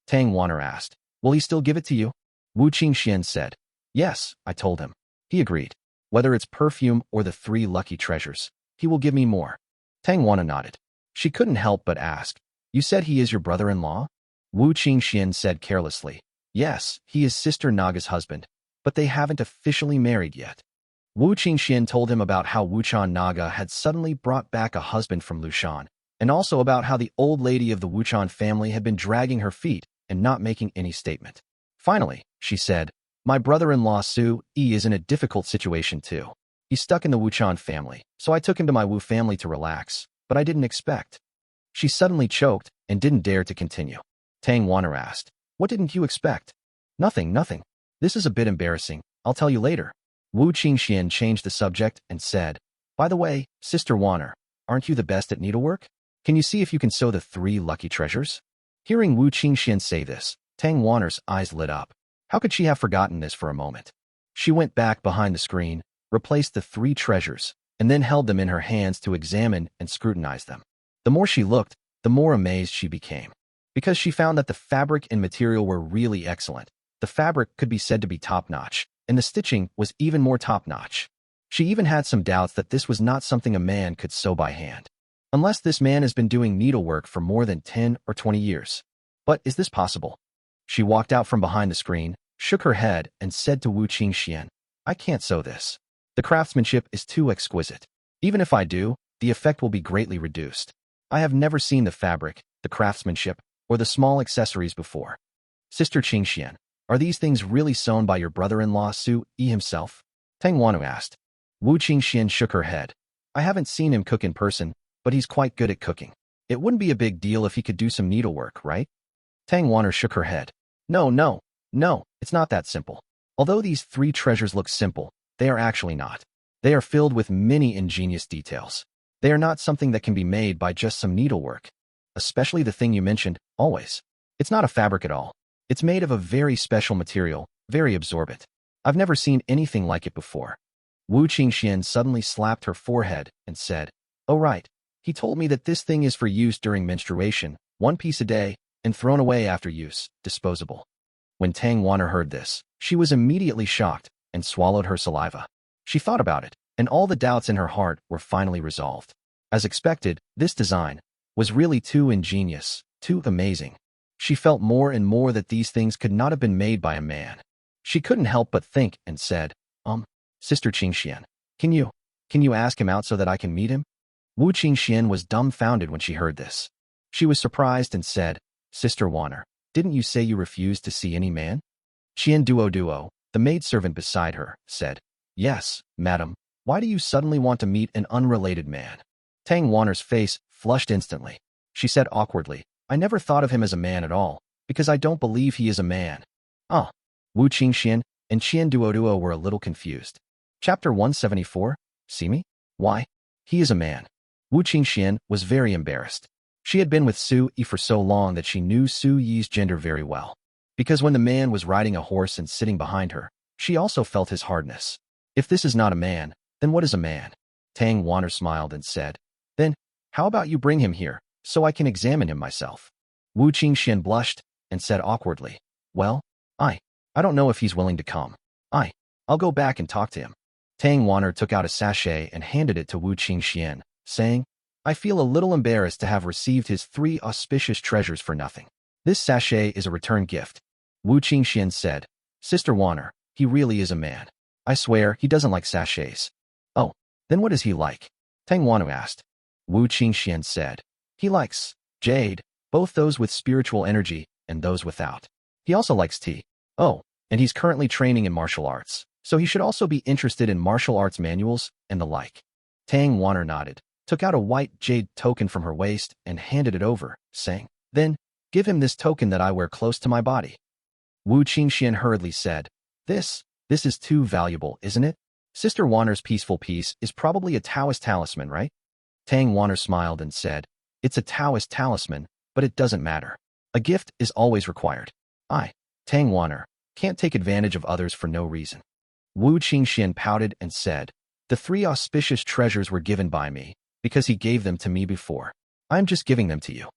Tang Wanner asked, "Will he still give it to you?" Wu Qingxian said, "Yes," I told him. He agreed. "Whether it's perfume or the 3 lucky treasures, he will give me more." Tang Wanner nodded. She couldn't help but ask, "You said he is your brother-in-law?" Wu Qingxian said carelessly, "Yes, he is Sister Naga's husband, but they haven't officially married yet." Wu Qingxian told him about how Wuchan Naga had suddenly brought back a husband from Lushan, and also about how the old lady of the Wuchan family had been dragging her feet and not making any statement. Finally, she said, "My brother-in-law Su Yi is in a difficult situation too. He's stuck in the Wuchan family, so I took him to my Wu family to relax, but I didn't expect." She suddenly choked and didn't dare to continue. Tang Wanner asked, "What didn't you expect?" Nothing. This is a bit embarrassing. I'll tell you later." Wu Qingxian changed the subject and said, "By the way, Sister Wanner, aren't you the best at needlework? Can you see if you can sew the 3 lucky treasures?" Hearing Wu Qingxian say this, Tang Wanner's eyes lit up. How could she have forgotten this for a moment? She went back behind the screen, replaced the 3 treasures, and then held them in her hands to examine and scrutinize them. The more she looked, the more amazed she became. Because she found that the fabric and material were really excellent. The fabric could be said to be top-notch, and the stitching was even more top-notch. She even had some doubts that this was not something a man could sew by hand. Unless this man has been doing needlework for more than 10 or 20 years. But is this possible? She walked out from behind the screen, shook her head, and said to Wu Qingxian, "I can't sew this. The craftsmanship is too exquisite. Even if I do, the effect will be greatly reduced. I have never seen the fabric, the craftsmanship, or the small accessories before." "Sister Qingxian, are these things really sewn by your brother-in-law Su Yi himself?" Tang Wanner asked. Wu Qingxian shook her head. "I haven't seen him cook in person, but he's quite good at cooking. It wouldn't be a big deal if he could do some needlework, right?" Tang Wanner shook her head. No, it's not that simple. Although these 3 treasures look simple, they are actually not. They are filled with many ingenious details. They are not something that can be made by just some needlework. Especially the thing you mentioned, always. It's not a fabric at all. It's made of a very special material, very absorbent. I've never seen anything like it before. Wu Qingxian suddenly slapped her forehead and said, "Oh right. He told me that this thing is for use during menstruation, 1 piece a day, and thrown away after use, disposable." When Tang Wanner heard this, she was immediately shocked and swallowed her saliva. She thought about it, and all the doubts in her heart were finally resolved. As expected, this design was really too ingenious, too amazing. She felt more and more that these things could not have been made by a man. She couldn't help but think and said, Sister Qingxian, can you ask him out so that I can meet him?" Wu Qingxian was dumbfounded when she heard this. She was surprised and said, "Sister Wanner, didn't you say you refused to see any man?" Qian Duo, the maidservant beside her, said, "Yes, madam. Why do you suddenly want to meet an unrelated man?" Tang Wanner's face flushed instantly. She said awkwardly, "I never thought of him as a man at all, because I don't believe he is a man." Wu Qingxian and Qian Duo were a little confused. Chapter 174, See me? Why? He is a man. Wu Qingxian was very embarrassed. She had been with Su Yi for so long that she knew Su Yi's gender very well. Because when the man was riding a horse and sitting behind her, she also felt his hardness. If this is not a man, then what is a man? Tang Wanner smiled and said, "Then, how about you bring him here, so I can examine him myself?" Wu Qingxian blushed and said awkwardly, "Well, I don't know if he's willing to come. I'll go back and talk to him." Tang Wanner took out a sachet and handed it to Wu Qingxian, saying, "I feel a little embarrassed to have received his 3 auspicious treasures for nothing. This sachet is a return gift." Wu Qingxian said, "Sister Wanner, he really is a man. I swear he doesn't like sachets." "Oh, then what is he like?" Tang Wanner asked. Wu Qingxian said, "He likes jade, both those with spiritual energy and those without. He also likes tea. Oh, and he's currently training in martial arts, so he should also be interested in martial arts manuals and the like." Tang Wanner nodded, took out a white jade token from her waist and handed it over, saying, "Then, give him this token that I wear close to my body." Wu Qingxian hurriedly said, This is too valuable, isn't it? Sister Wanner's peaceful peace is probably a Taoist talisman, right?" Tang Wanner smiled and said, "It's a Taoist talisman, but it doesn't matter. A gift is always required. Tang Wanner, can't take advantage of others for no reason." Wu Qingxian pouted and said, "The 3 auspicious treasures were given by me, because he gave them to me before. I'm just giving them to you.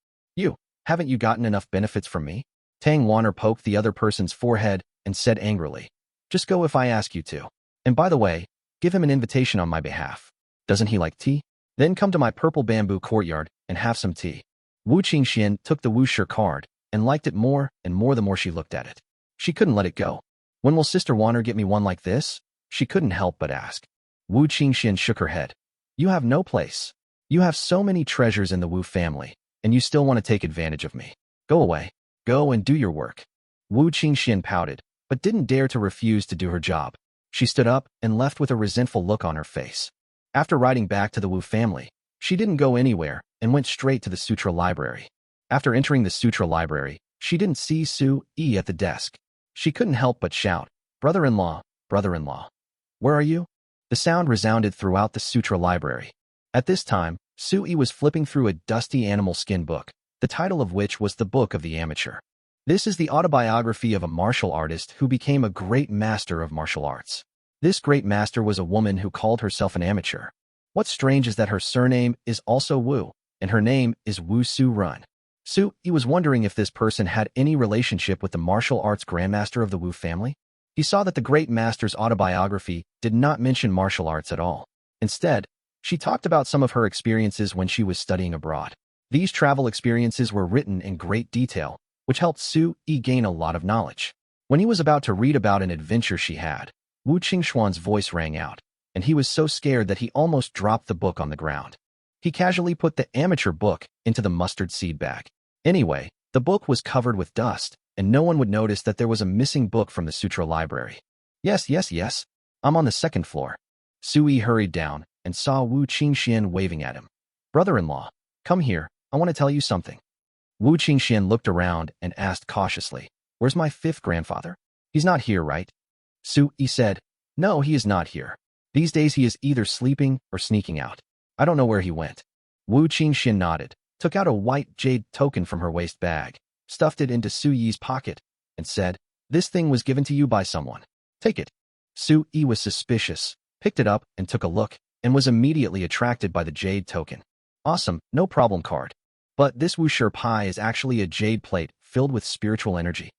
Haven't you gotten enough benefits from me?" Tang Wanner poked the other person's forehead and said angrily, "Just go if I ask you to. And by the way, give him an invitation on my behalf. Doesn't he like tea? Then come to my purple bamboo courtyard and have some tea." Wu Qingxian took the Wushi card and liked it more and more the more she looked at it. She couldn't let it go. "When will Sister Wanner get me one like this?" She couldn't help but ask. Wu Qingxian shook her head. "You have no place. You have so many treasures in the Wu family, and you still want to take advantage of me. Go away. Go and do your work." Wu Qingxian pouted, but didn't dare to refuse to do her job. She stood up and left with a resentful look on her face. After riding back to the Wu family, she didn't go anywhere and went straight to the sutra library. After entering the sutra library, she didn't see Su Yi at the desk. She couldn't help but shout, "Brother-in-law, brother-in-law. Where are you?" The sound resounded throughout the sutra library. At this time, Su Yi was flipping through a dusty animal skin book, the title of which was The Book of the Amateur. This is the autobiography of a martial artist who became a great master of martial arts. This great master was a woman who called herself an amateur. What's strange is that her surname is also Wu, and her name is Wu Su Run. Su Yi was wondering if this person had any relationship with the martial arts grandmaster of the Wu family. He saw that the great master's autobiography did not mention martial arts at all. Instead, she talked about some of her experiences when she was studying abroad. These travel experiences were written in great detail, which helped Su Yi gain a lot of knowledge. When he was about to read about an adventure she had, Wu Qingxuan's voice rang out, and he was so scared that he almost dropped the book on the ground. He casually put the amateur book into the mustard seed bag. Anyway, the book was covered with dust, and no one would notice that there was a missing book from the sutra library. Yes, I'm on the 2nd floor." Su Yi hurried down and saw Wu Qingxian waving at him. "Brother-in-law, come here, I want to tell you something." Wu Qingxian looked around and asked cautiously, "Where's my 5th grandfather? He's not here, right?" Su Yi said, "No, he is not here. These days he is either sleeping or sneaking out. I don't know where he went." Wu Qingxian nodded, took out a white jade token from her waist bag, stuffed it into Su Yi's pocket, and said, "This thing was given to you by someone. Take it." Su Yi was suspicious, picked it up and took a look, and was immediately attracted by the jade token. Awesome, no problem card. But this wuxia pie is actually a jade plate filled with spiritual energy.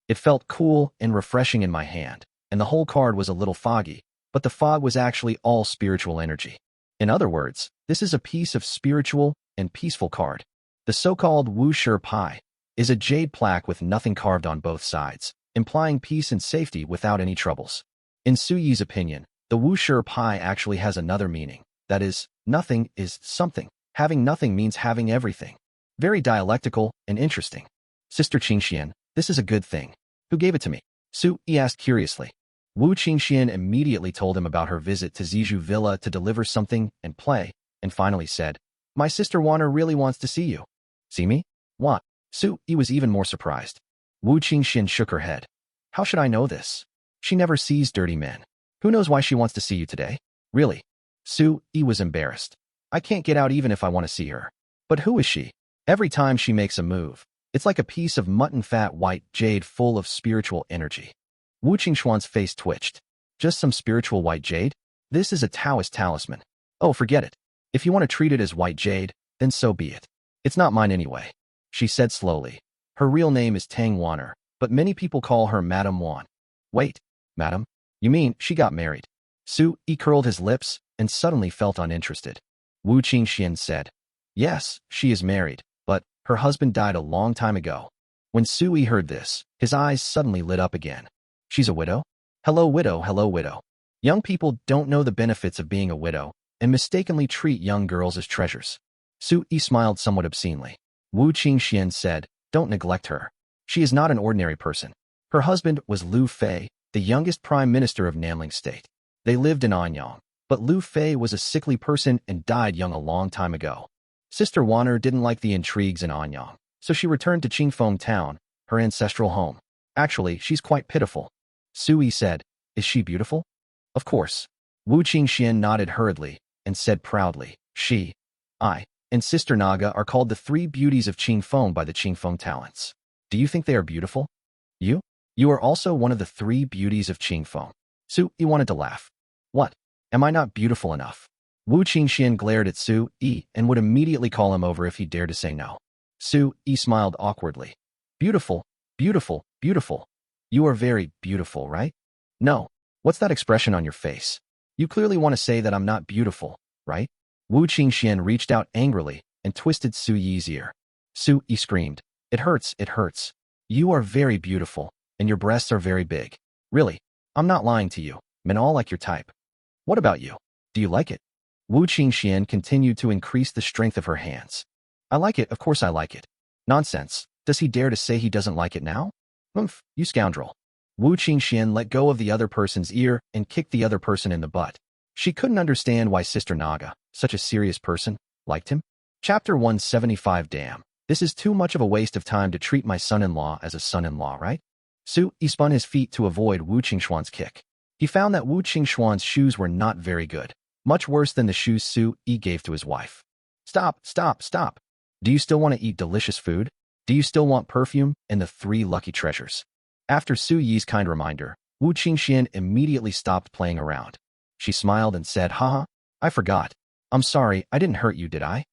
It felt cool and refreshing in my hand, and the whole card was a little foggy, but the fog was actually all spiritual energy. In other words, this is a piece of spiritual and peaceful card. The so-called wuxia pie is a jade plaque with nothing carved on both sides, implying peace and safety without any troubles. In Su Yi's opinion, the wuxia pie actually has another meaning. That is, nothing is something. Having nothing means having everything. Very dialectical and interesting. Sister Qingxian, this is a good thing. Who gave it to me? Su Yi asked curiously. Wu Qingxian immediately told him about her visit to Zizhu Villa to deliver something and play, and finally said, My sister Warner really wants to see you. See me? What? Su Yi was even more surprised. Wu Qingxian shook her head. How should I know this? She never sees dirty men. Who knows why she wants to see you today? Really? Su Yi was embarrassed. I can't get out even if I want to see her. But who is she? Every time she makes a move, it's like a piece of mutton fat white jade full of spiritual energy. Wu Qingxuan's face twitched. Just some spiritual white jade? This is a Taoist talisman. Oh, forget it. If you want to treat it as white jade, then so be it. It's not mine anyway, she said slowly. Her real name is Tang Wanner, but many people call her Madame Wan. Wait, madam? You mean she got married? Su Yi curled his lips and suddenly felt uninterested. Wu Qingxian said, Yes, she is married, but her husband died a long time ago. When Su Yi heard this, his eyes suddenly lit up again. She's a widow? Hello, widow, hello, widow. Young people don't know the benefits of being a widow and mistakenly treat young girls as treasures. Su Yi smiled somewhat obscenely. Wu Qingxian said, Don't neglect her. She is not an ordinary person. Her husband was Liu Fei, the youngest prime minister of Nanling State. They lived in Anyang, but Liu Fei was a sickly person and died young a long time ago. Sister Wanner didn't like the intrigues in Anyang, so she returned to Qingfeng Town, her ancestral home. Actually, she's quite pitiful. Su Yi said, Is she beautiful? Of course. Wu Qingxian nodded hurriedly and said proudly, I, and Sister Naga are called the three beauties of Qingfeng by the Qingfeng talents. Do you think they are beautiful? You are also one of the three beauties of Qingfeng. Su Yi wanted to laugh. What? Am I not beautiful enough? Wu Qingxian glared at Su Yi and would immediately call him over if he dared to say no. Su Yi smiled awkwardly. Beautiful, beautiful, beautiful. You are very beautiful, right? No. What's that expression on your face? You clearly want to say that I'm not beautiful, right? Wu Qingxian reached out angrily and twisted Su Yi's ear. Su Yi screamed. It hurts, it hurts. You are very beautiful, and your breasts are very big. Really, I'm not lying to you. Men all like your type. What about you? Do you like it? Wu Qingxian continued to increase the strength of her hands. I like it, of course I like it. Nonsense. Does he dare to say he doesn't like it now? Humph, you scoundrel. Wu Qingxian let go of the other person's ear and kicked the other person in the butt. She couldn't understand why Sister Naga, such a serious person, liked him. Chapter 175. Damn, this is too much of a waste of time to treat my son-in-law as a son-in-law, right? Su Yi spun his feet to avoid Wu Qingxuan's kick. He found that Wu Qingxuan's shoes were not very good, much worse than the shoes Su Yi gave to his wife. Stop, stop, stop. Do you still want to eat delicious food? Do you still want perfume and the three lucky treasures? After Su Yi's kind reminder, Wu Qingxian immediately stopped playing around. She smiled and said, Haha, I forgot. I'm sorry, I didn't hurt you, did I?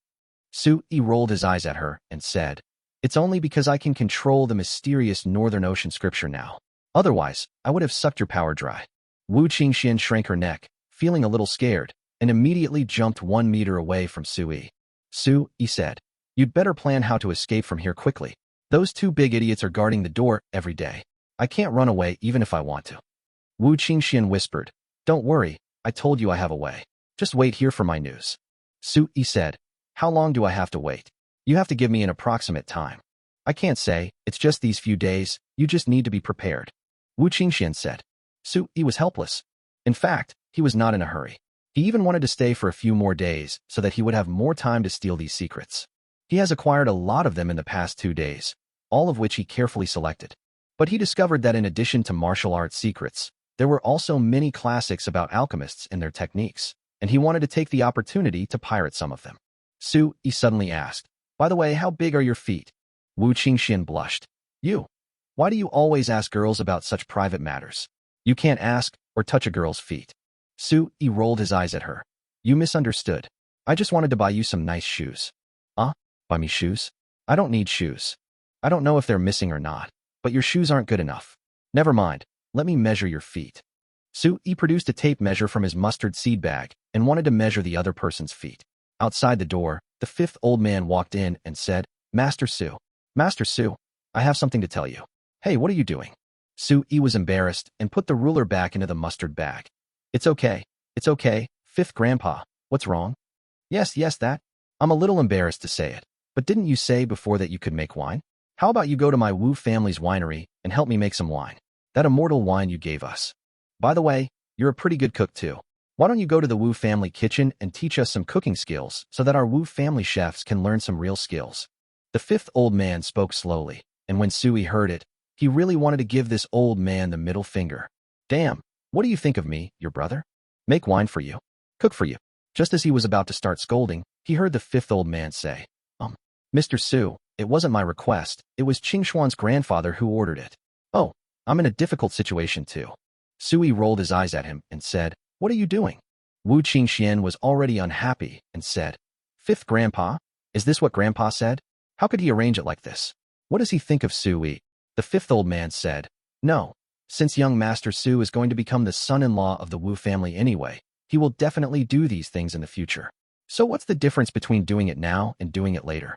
Su Yi rolled his eyes at her and said, It's only because I can control the mysterious Northern Ocean scripture now. Otherwise, I would have sucked your power dry. Wu Qingxian shrank her neck, feeling a little scared, and immediately jumped 1 meter away from Su Yi. Su Yi said, You'd better plan how to escape from here quickly. Those two big idiots are guarding the door every day. I can't run away even if I want to. Wu Qingxian whispered, Don't worry, I told you I have a way. Just wait here for my news. Su Yi said, How long do I have to wait? You have to give me an approximate time. I can't say, it's just these few days, you just need to be prepared. Wu Qingxian said. Su Yi was helpless. In fact, he was not in a hurry. He even wanted to stay for a few more days so that he would have more time to steal these secrets. He has acquired a lot of them in the past 2 days, all of which he carefully selected. But he discovered that in addition to martial arts secrets, there were also many classics about alchemists and their techniques, and he wanted to take the opportunity to pirate some of them. Su Yi suddenly asked, By the way, how big are your feet? Wu Qingxian blushed. You? Why do you always ask girls about such private matters? You can't ask or touch a girl's feet. Su-yi rolled his eyes at her. You misunderstood. I just wanted to buy you some nice shoes. Buy me shoes? I don't need shoes. I don't know if they're missing or not, but your shoes aren't good enough. Never mind, let me measure your feet. Su-yi produced a tape measure from his mustard seed bag and wanted to measure the other person's feet. Outside the door, the fifth old man walked in and said, Master Su, I have something to tell you. Hey, what are you doing? Su-yi was embarrassed and put the ruler back into the mustard bag. It's okay, fifth grandpa, what's wrong? Yes, that. I'm a little embarrassed to say it, but didn't you say before that you could make wine? How about you go to my Wu family's winery and help me make some wine? That immortal wine you gave us. By the way, you're a pretty good cook too. Why don't you go to the Wu family kitchen and teach us some cooking skills so that our Wu family chefs can learn some real skills? The fifth old man spoke slowly, and when Su-yi heard it, he really wanted to give this old man the middle finger. Damn, what do you think of me, your brother? Make wine for you. Cook for you. Just as he was about to start scolding, he heard the fifth old man say, Mr. Su, it wasn't my request, it was Qingshuan's grandfather who ordered it. Oh, I'm in a difficult situation too. Su-yi rolled his eyes at him and said, What are you doing? Wu Qingxian was already unhappy and said, Fifth grandpa? Is this what grandpa said? How could he arrange it like this? What does he think of Su-yi? The fifth old man said, No, since young Master Su is going to become the son-in-law of the Wu family anyway, he will definitely do these things in the future. So what's the difference between doing it now and doing it later?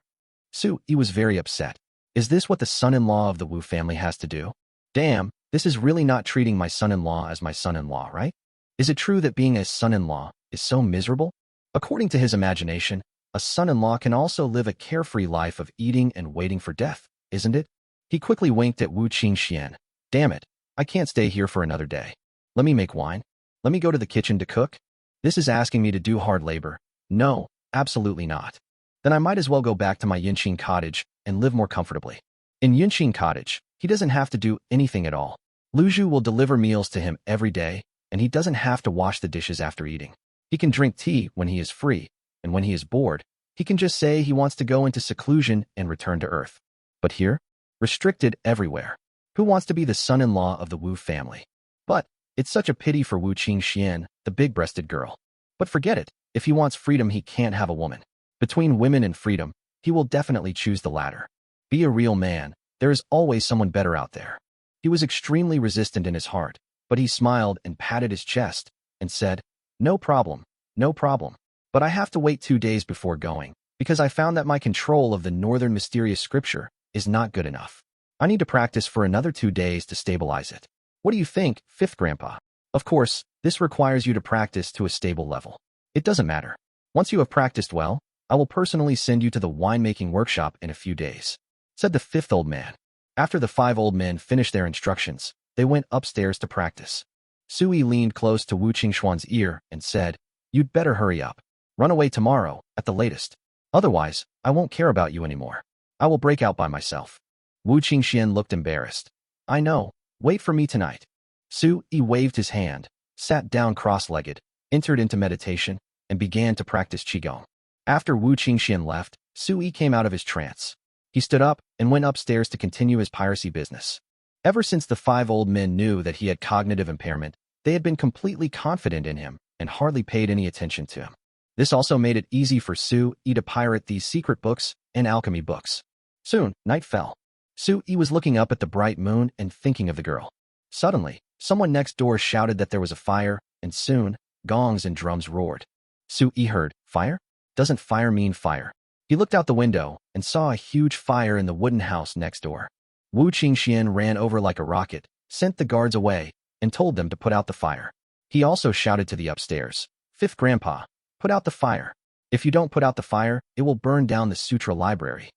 Su-yi was very upset. Is this what the son-in-law of the Wu family has to do? Damn, this is really not treating my son-in-law as my son-in-law, right? Is it true that being a son-in-law is so miserable? According to his imagination, a son-in-law can also live a carefree life of eating and waiting for death, isn't it? He quickly winked at Wu Qingxian. Damn it, I can't stay here for another day. Let me make wine. Let me go to the kitchen to cook. This is asking me to do hard labor. No, absolutely not. Then I might as well go back to my Yinqing cottage and live more comfortably. In Yinqing cottage, he doesn't have to do anything at all. Lu Zhu will deliver meals to him every day, and he doesn't have to wash the dishes after eating. He can drink tea when he is free, and when he is bored, he can just say he wants to go into seclusion and return to Earth. But here, restricted everywhere. Who wants to be the son-in-law of the Wu family? But it's such a pity for Wu Qingxian, the big-breasted girl. But forget it, if he wants freedom he can't have a woman. Between women and freedom, he will definitely choose the latter. Be a real man, there is always someone better out there. He was extremely resistant in his heart, but he smiled and patted his chest and said, No problem. But I have to wait 2 days before going, because I found that my control of the northern mysterious scripture is not good enough. I need to practice for another 2 days to stabilize it. What do you think, fifth grandpa? Of course, this requires you to practice to a stable level. It doesn't matter. Once you have practiced well, I will personally send you to the winemaking workshop in a few days, said the fifth old man. After the 5 old men finished their instructions, they went upstairs to practice. Su-yi leaned close to Wu Qingxuan's ear and said, You'd better hurry up. Run away tomorrow, at the latest. Otherwise, I won't care about you anymore. I will break out by myself. Wu Qingxian looked embarrassed. I know. Wait for me tonight. Su-yi waved his hand, sat down cross-legged, entered into meditation, and began to practice Qigong. After Wu Qingxian left, Su-yi came out of his trance. He stood up and went upstairs to continue his piracy business. Ever since the 5 old men knew that he had cognitive impairment, they had been completely confident in him and hardly paid any attention to him. This also made it easy for Su-yi to pirate these secret books and alchemy books. Soon, night fell. Su-yi was looking up at the bright moon and thinking of the girl. Suddenly, someone next door shouted that there was a fire, and soon, gongs and drums roared. Su-yi heard, Fire? Doesn't fire mean fire? He looked out the window and saw a huge fire in the wooden house next door. Wu Qingxian ran over like a rocket, sent the guards away, and told them to put out the fire. He also shouted to the upstairs, Fifth grandpa, put out the fire. If you don't put out the fire, it will burn down the sutra library.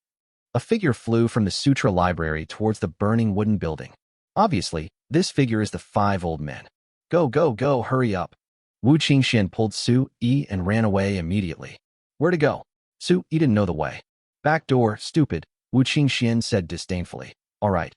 A figure flew from the sutra library towards the burning wooden building. Obviously, this figure is the 5 old men. Go, hurry up. Wu Qingxian pulled Su-yi and ran away immediately. Where to go? Su-yi didn't know the way. Back door, stupid, Wu Qingxian said disdainfully. All right,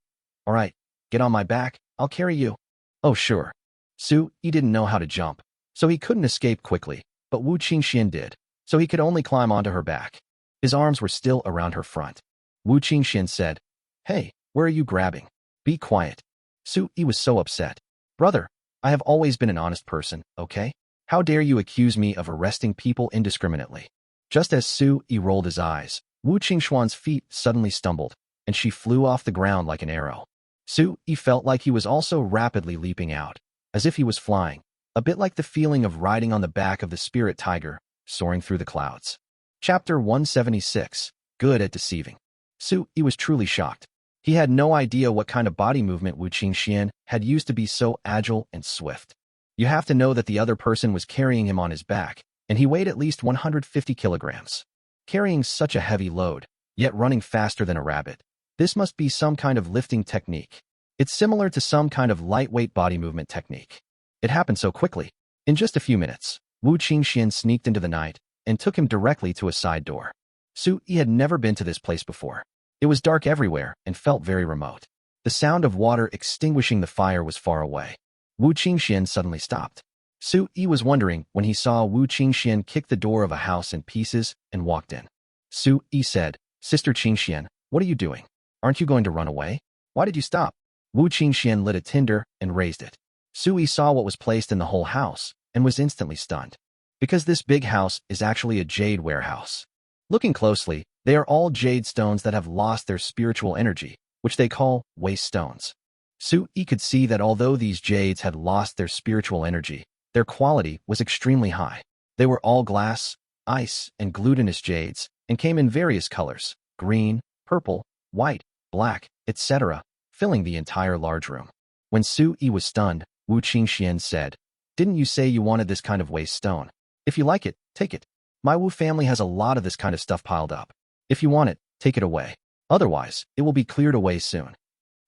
get on my back, I'll carry you. Oh sure. Su-yi didn't know how to jump, so he couldn't escape quickly, but Wu Qingxian did, so he could only climb onto her back. His arms were still around her front. Wu Qingxian said, Hey, where are you grabbing? Be quiet. Su-yi was so upset. Brother, I have always been an honest person, okay? How dare you accuse me of arresting people indiscriminately? Just as Su Yi rolled his eyes, Wu Qingxuan's feet suddenly stumbled, and she flew off the ground like an arrow. Su Yi felt like he was also rapidly leaping out, as if he was flying, a bit like the feeling of riding on the back of the spirit tiger, soaring through the clouds. Chapter 176, Good at Deceiving. Su Yi was truly shocked. He had no idea what kind of body movement Wu Qingxian had used to be so agile and swift. You have to know that the other person was carrying him on his back, and he weighed at least 150 kilograms. Carrying such a heavy load, yet running faster than a rabbit. This must be some kind of lifting technique. It's similar to some kind of lightweight body movement technique. It happened so quickly. In just a few minutes, Wu Qingxian sneaked into the night and took him directly to a side door. Su Yi had never been to this place before. It was dark everywhere and felt very remote. The sound of water extinguishing the fire was far away. Wu Qingxian suddenly stopped. Su Yi was wondering when he saw Wu Qingxian kick the door of a house in pieces and walked in. Su Yi said, "Sister Qingxian, what are you doing? Aren't you going to run away? Why did you stop?" Wu Qingxian lit a tinder and raised it. Su Yi saw what was placed in the whole house and was instantly stunned. Because this big house is actually a jade warehouse. Looking closely, they are all jade stones that have lost their spiritual energy, which they call waste stones. Su Yi could see that although these jades had lost their spiritual energy, their quality was extremely high. They were all glass, ice, and glutinous jades, and came in various colors, green, purple, white, black, etc., filling the entire large room. When Su Yi was stunned, Wu Qingxian said, "Didn't you say you wanted this kind of waste stone? If you like it, take it. My Wu family has a lot of this kind of stuff piled up. If you want it, take it away. Otherwise, it will be cleared away soon."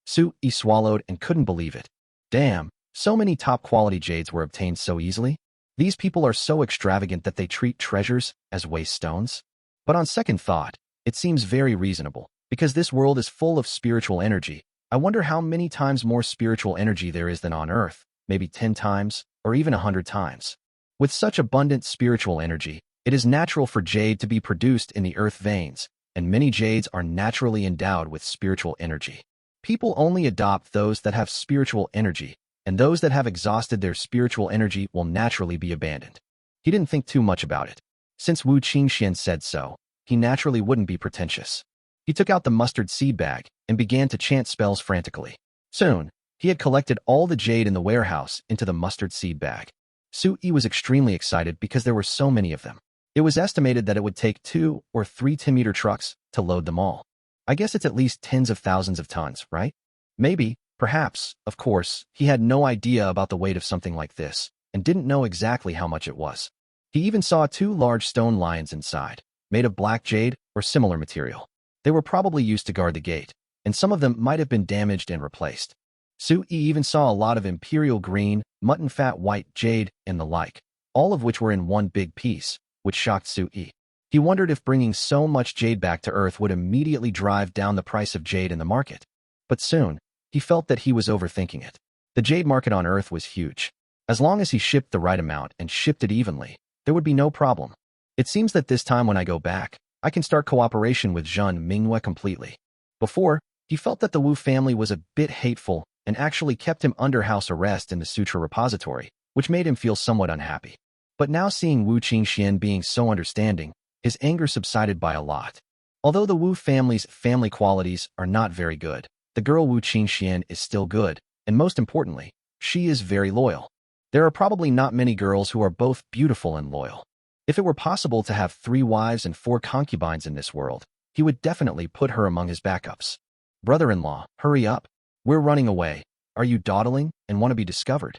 Su Yi swallowed and couldn't believe it. Damn, so many top-quality jades were obtained so easily? These people are so extravagant that they treat treasures as waste stones? But on second thought, it seems very reasonable, because this world is full of spiritual energy. I wonder how many times more spiritual energy there is than on Earth, maybe 10 times, or even 100 times. With such abundant spiritual energy, it is natural for jade to be produced in the earth veins, and many jades are naturally endowed with spiritual energy. People only adopt those that have spiritual energy, and those that have exhausted their spiritual energy will naturally be abandoned. He didn't think too much about it. Since Wu Qingxian said so, he naturally wouldn't be pretentious. He took out the mustard seed bag and began to chant spells frantically. Soon, he had collected all the jade in the warehouse into the mustard seed bag. Su Yi was extremely excited because there were so many of them. It was estimated that it would take 2 or 3 10-meter trucks to load them all. I guess it's at least tens of thousands of tons, right? Maybe, perhaps, of course, he had no idea about the weight of something like this, and didn't know exactly how much it was. He even saw 2 large stone lions inside, made of black jade or similar material. They were probably used to guard the gate, and some of them might have been damaged and replaced. Su Yi even saw a lot of imperial green, mutton fat white jade and the like, all of which were in one big piece, which shocked Su Yi. He wondered if bringing so much jade back to Earth would immediately drive down the price of jade in the market. But soon, he felt that he was overthinking it. The jade market on Earth was huge. As long as he shipped the right amount and shipped it evenly, there would be no problem. It seems that this time when I go back, I can start cooperation with Zhen Minghua completely. Before, he felt that the Wu family was a bit hateful and actually kept him under house arrest in the Sutra repository, which made him feel somewhat unhappy. But now seeing Wu Qingxian being so understanding, his anger subsided by a lot. Although the Wu family's family qualities are not very good, the girl Wu Qingxian is still good, and most importantly, she is very loyal. There are probably not many girls who are both beautiful and loyal. If it were possible to have 3 wives and 4 concubines in this world, he would definitely put her among his backups. Brother-in-law, hurry up. We're running away. Are you dawdling and want to be discovered?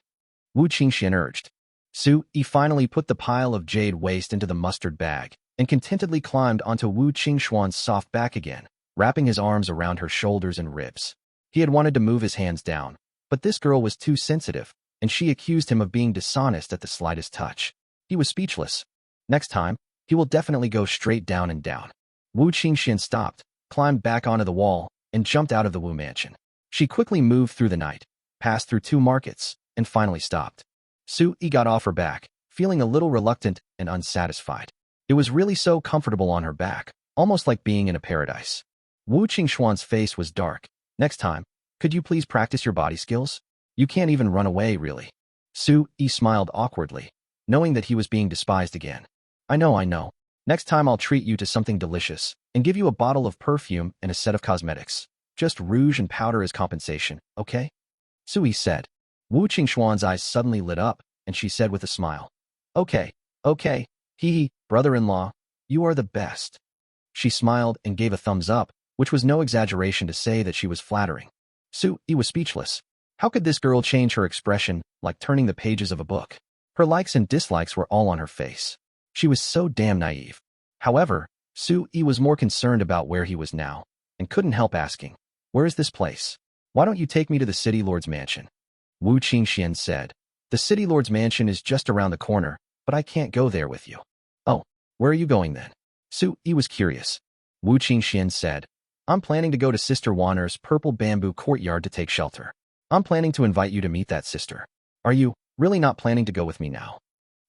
Wu Qingxian urged. Su Yi finally put the pile of jade waste into the mustard bag and contentedly climbed onto Wu Qingxuan's soft back again, wrapping his arms around her shoulders and ribs. He had wanted to move his hands down, but this girl was too sensitive, and she accused him of being dishonest at the slightest touch. He was speechless. Next time, he will definitely go straight down and down. Wu Qingxian stopped, climbed back onto the wall, and jumped out of the Wu mansion. She quickly moved through the night, passed through 2 markets, and finally stopped. Su Yi got off her back, feeling a little reluctant and unsatisfied. It was really so comfortable on her back, almost like being in a paradise. Wu Qingxuan's face was dark. Next time, could you please practice your body skills? You can't even run away, really. Su-yi smiled awkwardly, knowing that he was being despised again. I know. Next time I'll treat you to something delicious and give you a bottle of perfume and a set of cosmetics. Just rouge and powder as compensation, okay? Su-yi said. Wu Qingxuan's eyes suddenly lit up, and she said with a smile. Okay. Hee, brother-in-law, you are the best. She smiled and gave a thumbs up, which was no exaggeration to say that she was flattering. Su-yi was speechless. How could this girl change her expression like turning the pages of a book? Her likes and dislikes were all on her face. She was so damn naive. However, Su-yi was more concerned about where he was now, and couldn't help asking, where is this place? Why don't you take me to the city lord's mansion? Wu Qingxian said. The city lord's mansion is just around the corner, but I can't go there with you. Oh, where are you going then? Su-yi was curious. Wu Qingxian said, I'm planning to go to Sister Wanner's purple bamboo courtyard to take shelter. I'm planning to invite you to meet that sister. Are you really not planning to go with me now?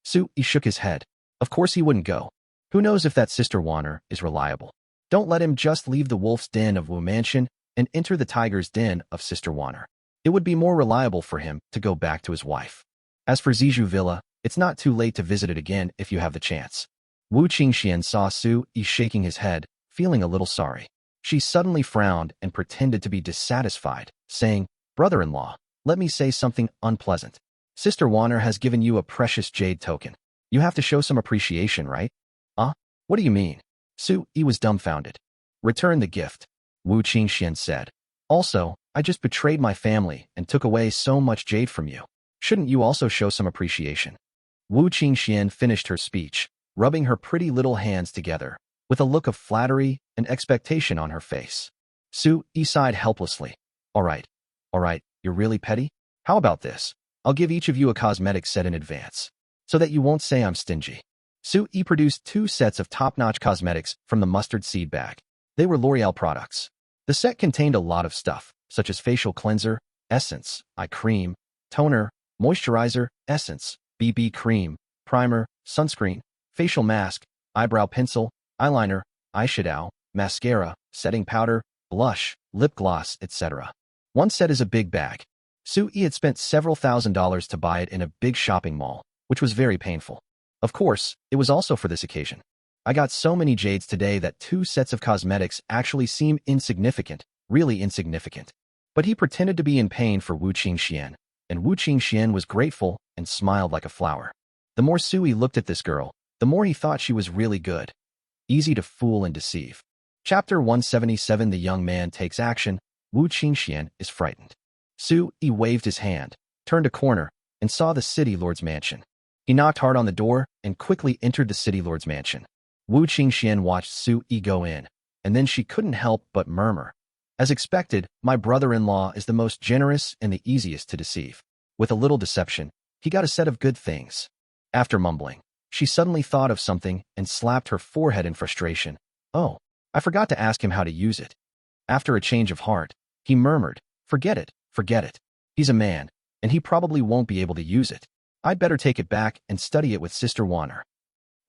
Su-yi shook his head. Of course he wouldn't go. Who knows if that Sister Wanner is reliable? Don't let him just leave the wolf's den of Wu Mansion and enter the tiger's den of Sister Wanner. It would be more reliable for him to go back to his wife. As for Zizhu Villa, it's not too late to visit it again if you have the chance. Wu Qingxian saw Su-yi shaking his head, feeling a little sorry. She suddenly frowned and pretended to be dissatisfied, saying, Brother-in-law, let me say something unpleasant. Sister Wanner has given you a precious jade token. You have to show some appreciation, right? What do you mean? Su-yi was dumbfounded. Return the gift, Wu Qingxian said. Also, I just betrayed my family and took away so much jade from you. Shouldn't you also show some appreciation? Wu Qingxian finished her speech, rubbing her pretty little hands together, with a look of flattery and expectation on her face. Su-yi sighed helplessly. All right, you're really petty? How about this? I'll give each of you a cosmetic set in advance, so that you won't say I'm stingy. Su-yi produced 2 sets of top-notch cosmetics from the mustard seed bag. They were L'Oreal products. The set contained a lot of stuff, such as facial cleanser, essence, eye cream, toner, moisturizer, essence, BB cream, primer, sunscreen, facial mask, eyebrow pencil, eyeliner, eyeshadow, mascara, setting powder, blush, lip gloss, etc. One set is a big bag. Su-yi had spent several $1,000s to buy it in a big shopping mall, which was very painful. Of course, it was also for this occasion. I got so many jades today that 2 sets of cosmetics actually seem insignificant, really insignificant. But he pretended to be in pain for Wu Qingxian, and Wu Qingxian was grateful and smiled like a flower. The more Su-yi looked at this girl, the more he thought she was really good. Easy to fool and deceive. Chapter 177. The young man takes action. Wu Qingxian is frightened. Su-yi waved his hand, turned a corner, and saw the city lord's mansion. He knocked hard on the door and quickly entered the city lord's mansion. Wu Qingxian watched Su-yi go in, and then she couldn't help but murmur. As expected, my brother-in-law is the most generous and the easiest to deceive. With a little deception, he got a set of good things. After mumbling, she suddenly thought of something and slapped her forehead in frustration. Oh, I forgot to ask him how to use it. After a change of heart, he murmured, forget it. He's a man, and he probably won't be able to use it. I'd better take it back and study it with Sister Wanner.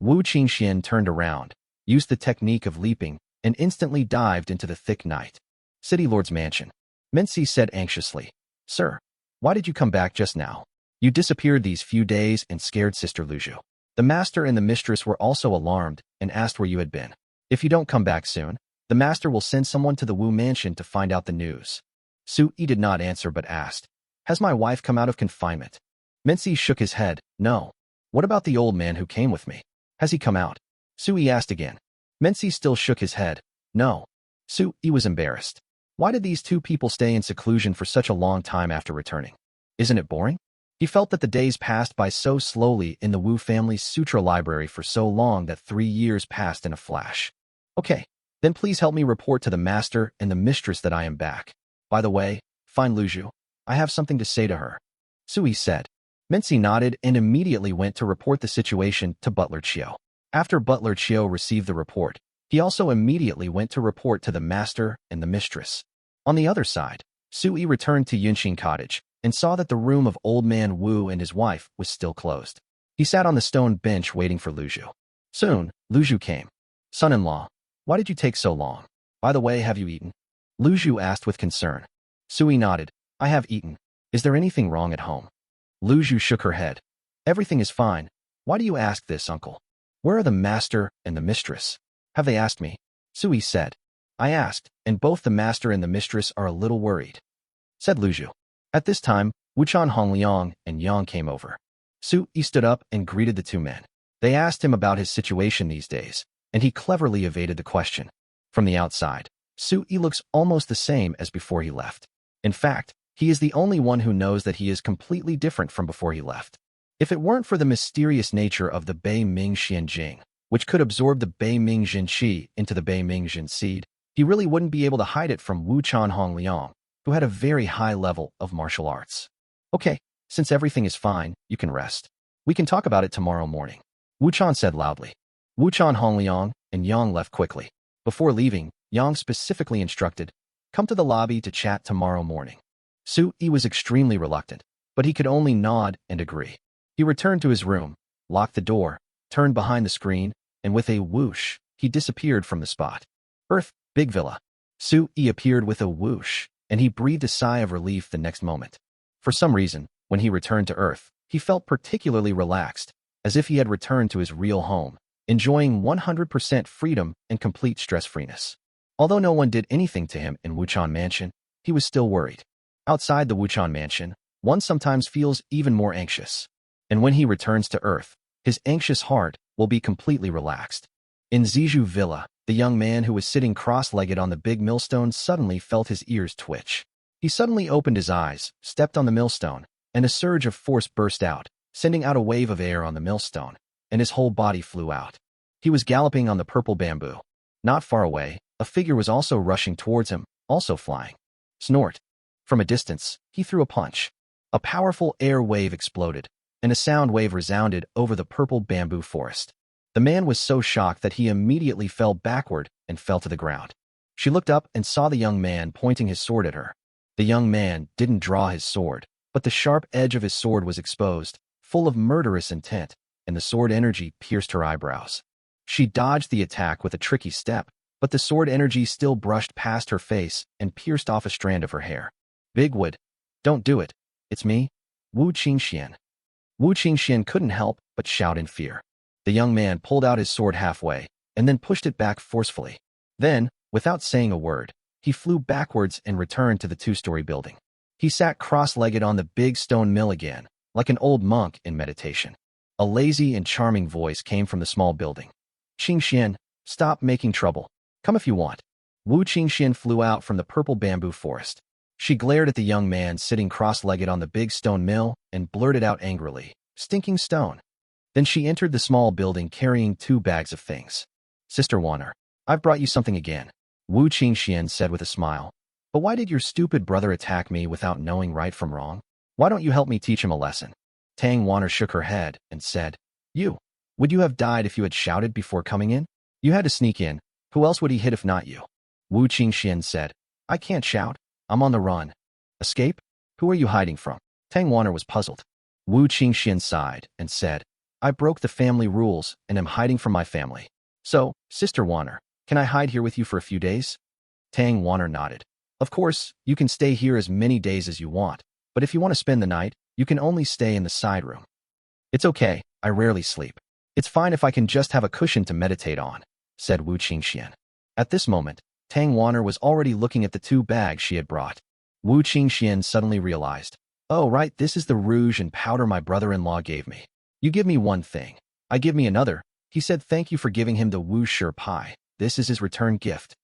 Wu Qingxian turned around, used the technique of leaping, and instantly dived into the thick night. City Lord's mansion. Mincy said anxiously, Sir, why did you come back just now? You disappeared these few days and scared Sister Luzhu. The master and the mistress were also alarmed and asked where you had been. If you don't come back soon, the master will send someone to the Wu mansion to find out the news. Su-yi did not answer but asked, Has my wife come out of confinement? Mincy shook his head. No. What about the old man who came with me? Has he come out? Su-yi asked again. Mincy still shook his head. No. Su-yi was embarrassed. Why did these 2 people stay in seclusion for such a long time after returning? Isn't it boring? He felt that the days passed by so slowly in the Wu family's sutra library for so long that 3 years passed in a flash. Okay, then please help me report to the master and the mistress that I am back. By the way, find Luzhu. I have something to say to her. Su-yi said. Mincy nodded and immediately went to report the situation to Butler Chiu. After Butler Chiu received the report, he also immediately went to report to the master and the mistress. On the other side, Su-yi returned to Yunqing Cottage and saw that the room of Old Man Wu and his wife was still closed. He sat on the stone bench waiting for Luzhu. Soon, Luzhu came. Son-in-law, why did you take so long? By the way, have you eaten? Luzhu asked with concern. Su-yi nodded. I have eaten. Is there anything wrong at home? Lu Zhu shook her head. Everything is fine. Why do you ask this, uncle? Where are the master and the mistress? Have they asked me? Sui said. I asked, and both the master and the mistress are a little worried, said Lu Zhu. At this time, Wuchan Hongliang and Yang came over. Sui stood up and greeted the two men. They asked him about his situation these days, and he cleverly evaded the question. From the outside, Sui looks almost the same as before he left. In fact, he is the only one who knows that he is completely different from before he left. If it weren't for the mysterious nature of the Bei Ming Xian Jing, which could absorb the Bei Ming Jin Qi into the Bei Ming Jin seed, he really wouldn't be able to hide it from Wuchan Hongliang, who had a very high level of martial arts. Okay, since everything is fine, you can rest. We can talk about it tomorrow morning, Wuchan said loudly. Wuchan Hongliang and Yang left quickly. Before leaving, Yang specifically instructed, come to the lobby to chat tomorrow morning. Sui was extremely reluctant, but he could only nod and agree. He returned to his room, locked the door, turned behind the screen, and with a whoosh, he disappeared from the spot. Earth, Big Villa. Sui appeared with a whoosh, and he breathed a sigh of relief the next moment. For some reason, when he returned to Earth, he felt particularly relaxed, as if he had returned to his real home, enjoying 100% freedom and complete stress-freeness. Although no one did anything to him in Wuchan Mansion, he was still worried. Outside the Wuchan Mansion, one sometimes feels even more anxious. And when he returns to Earth, his anxious heart will be completely relaxed. In Zizhu Villa, the young man who was sitting cross-legged on the big millstone suddenly felt his ears twitch. He suddenly opened his eyes, stepped on the millstone, and a surge of force burst out, sending out a wave of air on the millstone, and his whole body flew out. He was galloping on the purple bamboo. Not far away, a figure was also rushing towards him, also flying. Snort. From a distance, he threw a punch. A powerful air wave exploded, and a sound wave resounded over the purple bamboo forest. The man was so shocked that he immediately fell backward and fell to the ground. She looked up and saw the young man pointing his sword at her. The young man didn't draw his sword, but the sharp edge of his sword was exposed, full of murderous intent, and the sword energy pierced her eyebrows. She dodged the attack with a tricky step, but the sword energy still brushed past her face and pierced off a strand of her hair. Bigwood, don't do it. It's me, Wu Qingxian. Wu Qingxian couldn't help but shout in fear. The young man pulled out his sword halfway, and then pushed it back forcefully. Then, without saying a word, he flew backwards and returned to the two-story building. He sat cross-legged on the big stone mill again, like an old monk in meditation. A lazy and charming voice came from the small building. Qingxian, stop making trouble. Come if you want. Wu Qingxian flew out from the purple bamboo forest. She glared at the young man sitting cross-legged on the big stone mill and blurted out angrily, stinking stone. Then she entered the small building carrying 2 bags of things. Sister Warner, I've brought you something again, Wu Qingxian said with a smile. But why did your stupid brother attack me without knowing right from wrong? Why don't you help me teach him a lesson? Tang Warner shook her head and said, would you have died if you had shouted before coming in? You had to sneak in. Who else would he hit if not you? Wu Qingxian said, I can't shout. I'm on the run. Escape? Who are you hiding from? Tang Warner was puzzled. Wu Qingxian sighed and said, I broke the family rules and am hiding from my family. So, Sister Warner, can I hide here with you for a few days? Tang Warner nodded. Of course, you can stay here as many days as you want, but if you want to spend the night, you can only stay in the side room. It's okay, I rarely sleep. It's fine if I can just have a cushion to meditate on, said Wu Qingxian. At this moment, Tang Warner was already looking at the 2 bags she had brought. Wu Qingxian suddenly realized, oh right, this is the rouge and powder my brother-in-law gave me. You give me one thing, I give me another. He said thank you for giving him the Wu Shi pie. This is his return gift.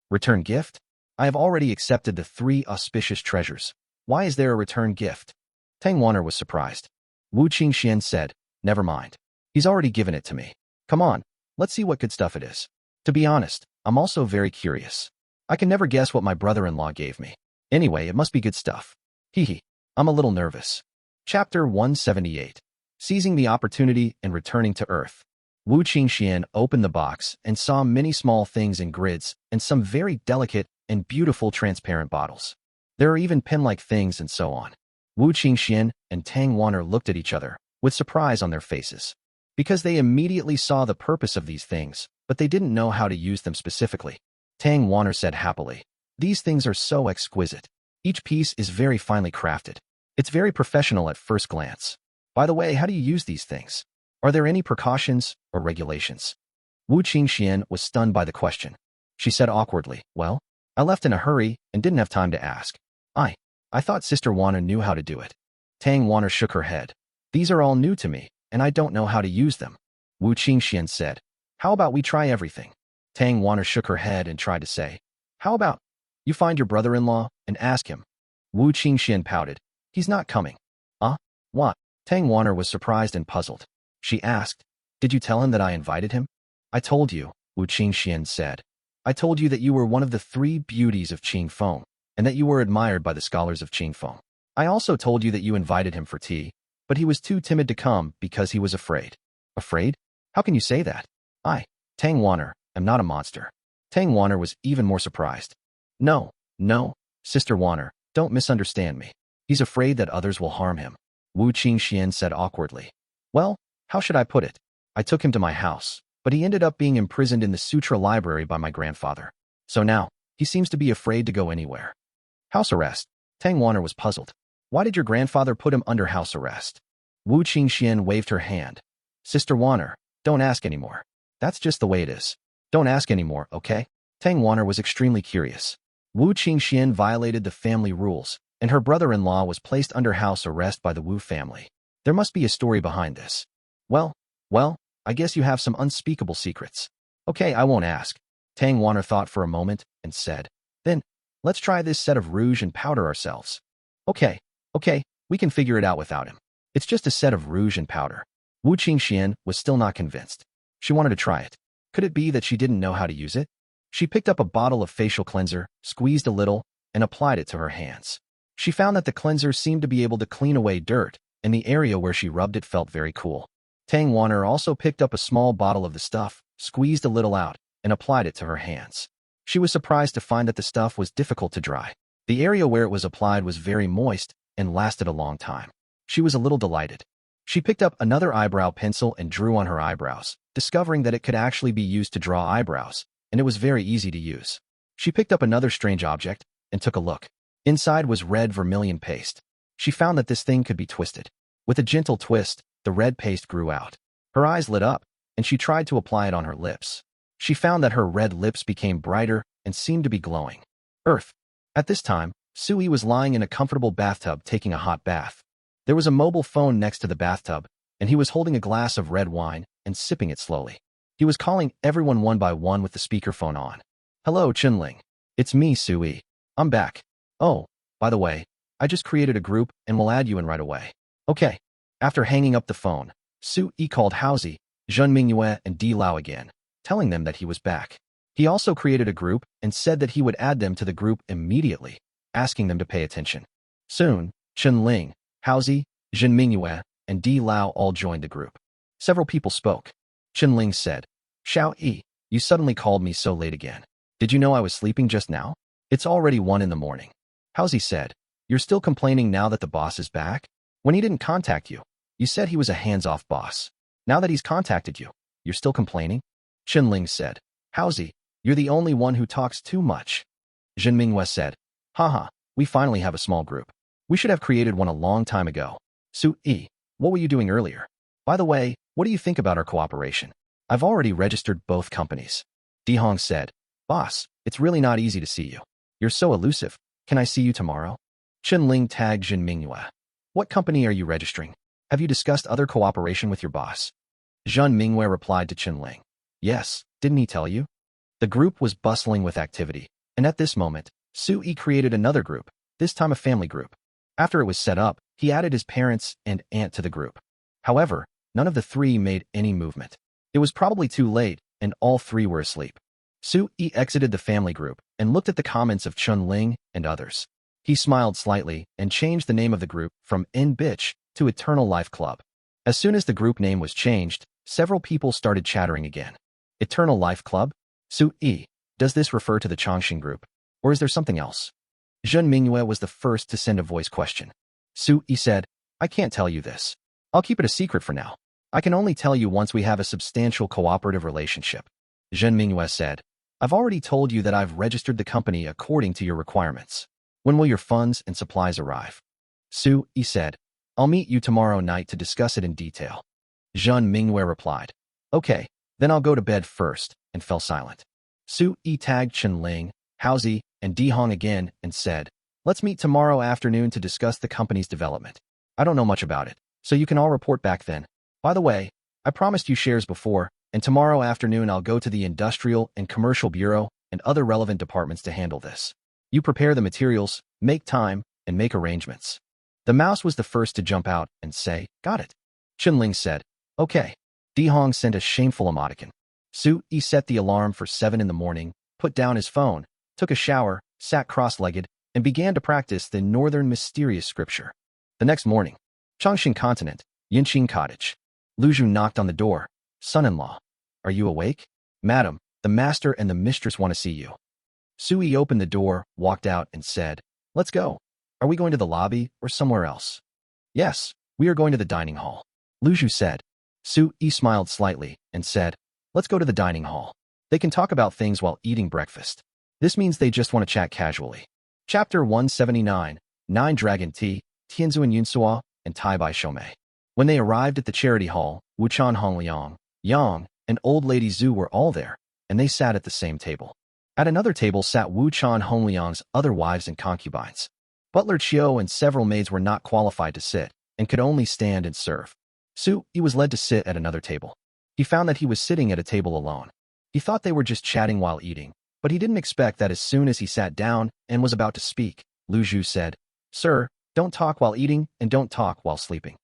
Return gift? I have already accepted the 3 auspicious treasures. Why is there a return gift? Tang Warner was surprised. Wu Qingxian said, never mind. He's already given it to me. Come on, let's see what good stuff it is. To be honest, I'm also very curious. I can never guess what my brother-in-law gave me. Anyway, it must be good stuff. Hee. I'm a little nervous. Chapter 178. Seizing the opportunity and returning to Earth. Wu Qingxian opened the box and saw many small things in grids and some very delicate and beautiful transparent bottles. There are even pen-like things and so on. Wu Qingxian and Tang Warner looked at each other with surprise on their faces. Because they immediately saw the purpose of these things, but they didn't know how to use them specifically. Tang Warner said happily, these things are so exquisite. Each piece is very finely crafted. It's very professional at first glance. By the way, how do you use these things? Are there any precautions or regulations? Wu Qingxian was stunned by the question. She said awkwardly, well, I left in a hurry and didn't have time to ask. I thought Sister Wana knew how to do it. Tang Wana shook her head. These are all new to me, and I don't know how to use them. Wu Qingxian said, how about we try everything? Tang Wana shook her head and tried to say, how about you find your brother-in-law and ask him? Wu Qingxian pouted. He's not coming. What? Tang Wana was surprised and puzzled. She asked, did you tell him that I invited him? I told you, Wu Qingxian said. I told you that you were one of the 3 beauties of Qingfeng, and that you were admired by the scholars of Qingfeng. I also told you that you invited him for tea, but he was too timid to come because he was afraid. Afraid? How can you say that? I, Tang Wana, am not a monster. Tang Wana was even more surprised. No, Sister Wana, don't misunderstand me. He's afraid that others will harm him. Wu Qingxian said awkwardly. Well, how should I put it? I took him to my house, but he ended up being imprisoned in the Sutra library by my grandfather. So now, he seems to be afraid to go anywhere. House arrest? Tang Wana was puzzled. Why did your grandfather put him under house arrest? Wu Qingxian waved her hand. Sister Wana, don't ask anymore. That's just the way it is. Don't ask anymore, okay? Tang Wana was extremely curious. Wu Qingxian violated the family rules, and her brother-in-law was placed under house arrest by the Wu family. There must be a story behind this. Well, I guess you have some unspeakable secrets. Okay, I won't ask. Tang Wana thought for a moment and said, then, let's try this set of rouge and powder ourselves. Okay, we can figure it out without him. It's just a set of rouge and powder. Wu Qingxian was still not convinced. She wanted to try it. Could it be that she didn't know how to use it? She picked up a bottle of facial cleanser, squeezed a little, and applied it to her hands. She found that the cleanser seemed to be able to clean away dirt, and the area where she rubbed it felt very cool. Tang Wana also picked up a small bottle of the stuff, squeezed a little out, and applied it to her hands. She was surprised to find that the stuff was difficult to dry. The area where it was applied was very moist and lasted a long time. She was a little delighted. She picked up another eyebrow pencil and drew on her eyebrows, discovering that it could actually be used to draw eyebrows, and it was very easy to use. She picked up another strange object and took a look. Inside was red vermilion paste. She found that this thing could be twisted. With a gentle twist, the red paste grew out. Her eyes lit up, and she tried to apply it on her lips. She found that her red lips became brighter and seemed to be glowing. Earth. At this time, Sui was lying in a comfortable bathtub taking a hot bath. There was a mobile phone next to the bathtub, and he was holding a glass of red wine and sipping it slowly. He was calling everyone one by one with the speakerphone on. Hello, Chenling. It's me, Sui. I'm back. Oh, by the way, I just created a group and will add you in right away. Okay. After hanging up the phone, Sui called Haozi, Zhen Mingyue, and Di Lao again, telling them that he was back. He also created a group and said that he would add them to the group immediately, asking them to pay attention. Soon, Chen Ling, Haozi, Zhen Mingyue, and Di Lao all joined the group. Several people spoke. Chen Ling said, Xiao Yi, you suddenly called me so late again. Did you know I was sleeping just now? It's already 1 in the morning. Haozi said, you're still complaining now that the boss is back? When he didn't contact you, you said he was a hands-off boss. Now that he's contacted you, you're still complaining? Chen Ling said, Haozi, you're the only one who talks too much. Zhen Mingyue said, haha, we finally have a small group. We should have created one a long time ago. Sui, what were you doing earlier? By the way, what do you think about our cooperation? I've already registered both companies. Di Hong said, boss, it's really not easy to see you. You're so elusive. Can I see you tomorrow? Chen Ling tagged Zhen Mingyue. What company are you registering? Have you discussed other cooperation with your boss? Zhen Mingyue replied to Chen Ling. Yes, didn't he tell you? The group was bustling with activity, and at this moment, Sui created another group, this time a family group. After it was set up, he added his parents and aunt to the group. However, none of the 3 made any movement. It was probably too late, and all 3 were asleep. Sui exited the family group and looked at the comments of Chen Ling and others. He smiled slightly and changed the name of the group from In Bitch to Eternal Life Club. As soon as the group name was changed, several people started chattering again. Eternal Life Club? Sui, does this refer to the Chongqing group? Or is there something else? Zhen Mingyue was the first to send a voice question. Sui said, I can't tell you this. I'll keep it a secret for now. I can only tell you once we have a substantial cooperative relationship. Zhen Mingyue said, I've already told you that I've registered the company according to your requirements. When will your funds and supplies arrive? Su Yi said, I'll meet you tomorrow night to discuss it in detail. Zhen Mingwei replied, Okay, then I'll go to bed first, and fell silent. Su Yi tagged Chen Ling, Haozi, and Di Hong again and said, Let's meet tomorrow afternoon to discuss the company's development. I don't know much about it, so you can all report back then. By the way, I promised you shares before, and tomorrow afternoon I'll go to the Industrial and Commercial Bureau and other relevant departments to handle this. You prepare the materials, make time, and make arrangements. The mouse was the first to jump out and say, Got it. Chen Ling said, Okay. Di Hong sent a shameful emoticon. Su Yi set the alarm for 7 in the morning, put down his phone, took a shower, sat cross-legged, and began to practice the northern mysterious scripture. The next morning, Chongqing Continent, Yinqing Cottage. Lu Zhu knocked on the door. Son-in-law, are you awake? Madam, the master and the mistress want to see you. Su Yi opened the door, walked out, and said, Let's go. Are we going to the lobby or somewhere else? Yes, we are going to the dining hall. Lu Zhu said. Su Yi smiled slightly and said, Let's go to the dining hall. They can talk about things while eating breakfast. This means they just want to chat casually. Chapter 179, 9 Dragon Tea, Tianzuan Yunsua, and Tai Bai Shomei. When they arrived at the charity hall, Wuchan Hongliang, Yang, and old lady Zhu were all there, and they sat at the same table. At another table sat Wuchan Hongliang's other wives and concubines. Butler Chiu and several maids were not qualified to sit, and could only stand and serve. Su Yi was led to sit at another table. He found that he was sitting at a table alone. He thought they were just chatting while eating, but he didn't expect that as soon as he sat down and was about to speak, Lu Zhu said, Sir, don't talk while eating and don't talk while sleeping.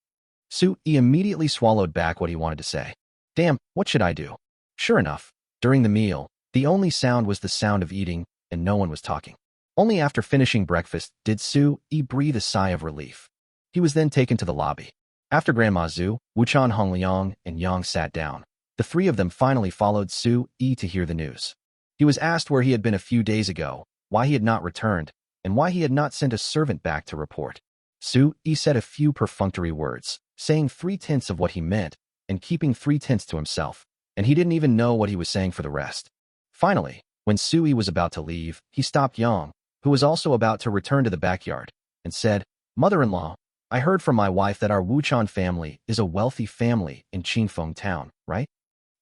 Su Yi immediately swallowed back what he wanted to say. Damn, what should I do? Sure enough, during the meal, the only sound was the sound of eating, and no one was talking. Only after finishing breakfast did Su Yi breathe a sigh of relief. He was then taken to the lobby. After Grandma Zhu, Wuchan Hongliang, and Yang sat down, the three of them finally followed Su Yi to hear the news. He was asked where he had been a few days ago, why he had not returned, and why he had not sent a servant back to report. Su Yi said a few perfunctory words, saying 3/10 of what he meant, and keeping 3/10 to himself, and he didn't even know what he was saying for the rest. Finally, when Su Yi was about to leave, he stopped Yang, who was also about to return to the backyard, and said, Mother-in-law, I heard from my wife that our Wuchan family is a wealthy family in Qingfeng town, right?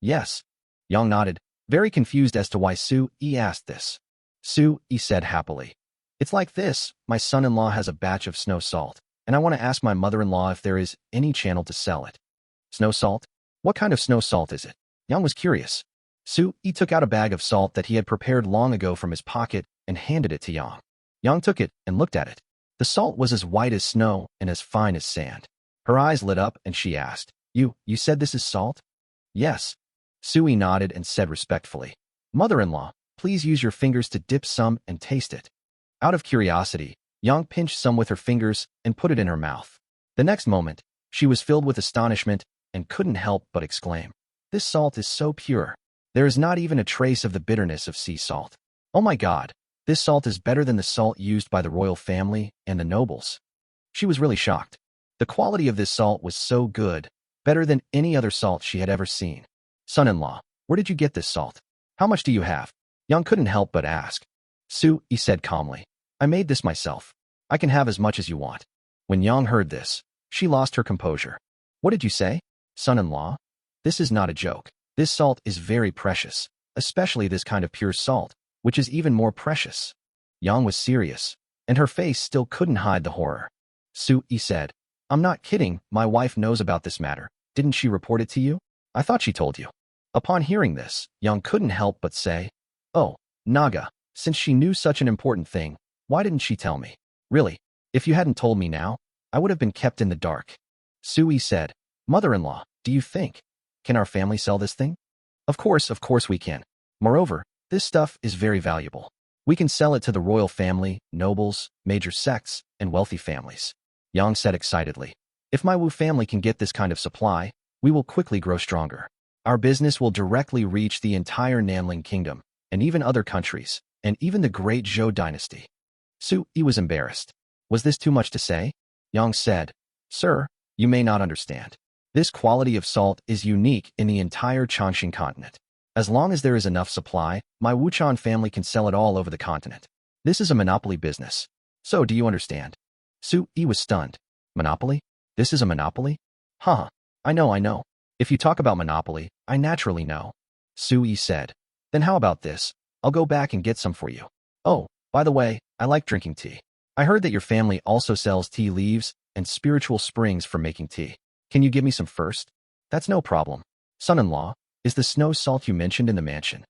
Yes. Yang nodded, very confused as to why Su Yi asked this. Su Yi said happily, It's like this, my son-in-law has a batch of snow salt, and I want to ask my mother-in-law if there is any channel to sell it. Snow salt? What kind of snow salt is it? Yang was curious. Su Yi took out a bag of salt that he had prepared long ago from his pocket and handed it to Yang. Yang took it and looked at it. The salt was as white as snow and as fine as sand. Her eyes lit up and she asked, You said this is salt? Yes. Su Yi nodded and said respectfully, Mother-in-law, please use your fingers to dip some and taste it. Out of curiosity, Yang pinched some with her fingers and put it in her mouth. The next moment, she was filled with astonishment and couldn't help but exclaim, This salt is so pure. There is not even a trace of the bitterness of sea salt. Oh my God, this salt is better than the salt used by the royal family and the nobles. She was really shocked. The quality of this salt was so good, better than any other salt she had ever seen. Son-in-law, where did you get this salt? How much do you have? Yang couldn't help but ask. Su Yi said calmly, I made this myself. I can have as much as you want. When Yang heard this, she lost her composure. What did you say? Son-in-law? This is not a joke. This salt is very precious, especially this kind of pure salt, which is even more precious. Yang was serious, and her face still couldn't hide the horror. Su Yi said, I'm not kidding, my wife knows about this matter. Didn't she report it to you? I thought she told you. Upon hearing this, Yang couldn't help but say, Oh, Naga, since she knew such an important thing, why didn't she tell me? Really, if you hadn't told me now, I would have been kept in the dark. Su Yi said, Mother-in-law, do you think? Can our family sell this thing? Of course we can. Moreover, this stuff is very valuable. We can sell it to the royal family, nobles, major sects, and wealthy families. Yang said excitedly, If my Wu family can get this kind of supply, we will quickly grow stronger. Our business will directly reach the entire Nanling kingdom, and even other countries, and even the great Zhou dynasty. Su Yi was embarrassed. Was this too much to say? Yang said, Sir, you may not understand. This quality of salt is unique in the entire Chongqing continent. As long as there is enough supply, my Wuchan family can sell it all over the continent. This is a monopoly business. So do you understand? Su-yi was stunned. Monopoly? This is a monopoly? Huh. I know. If you talk about monopoly, I naturally know. Su-yi said. Then how about this? I'll go back and get some for you. Oh, by the way, I like drinking tea. I heard that your family also sells tea leaves and spiritual springs for making tea. Can you give me some first? That's no problem. Son-in-law, is the snow salt you mentioned in the mansion?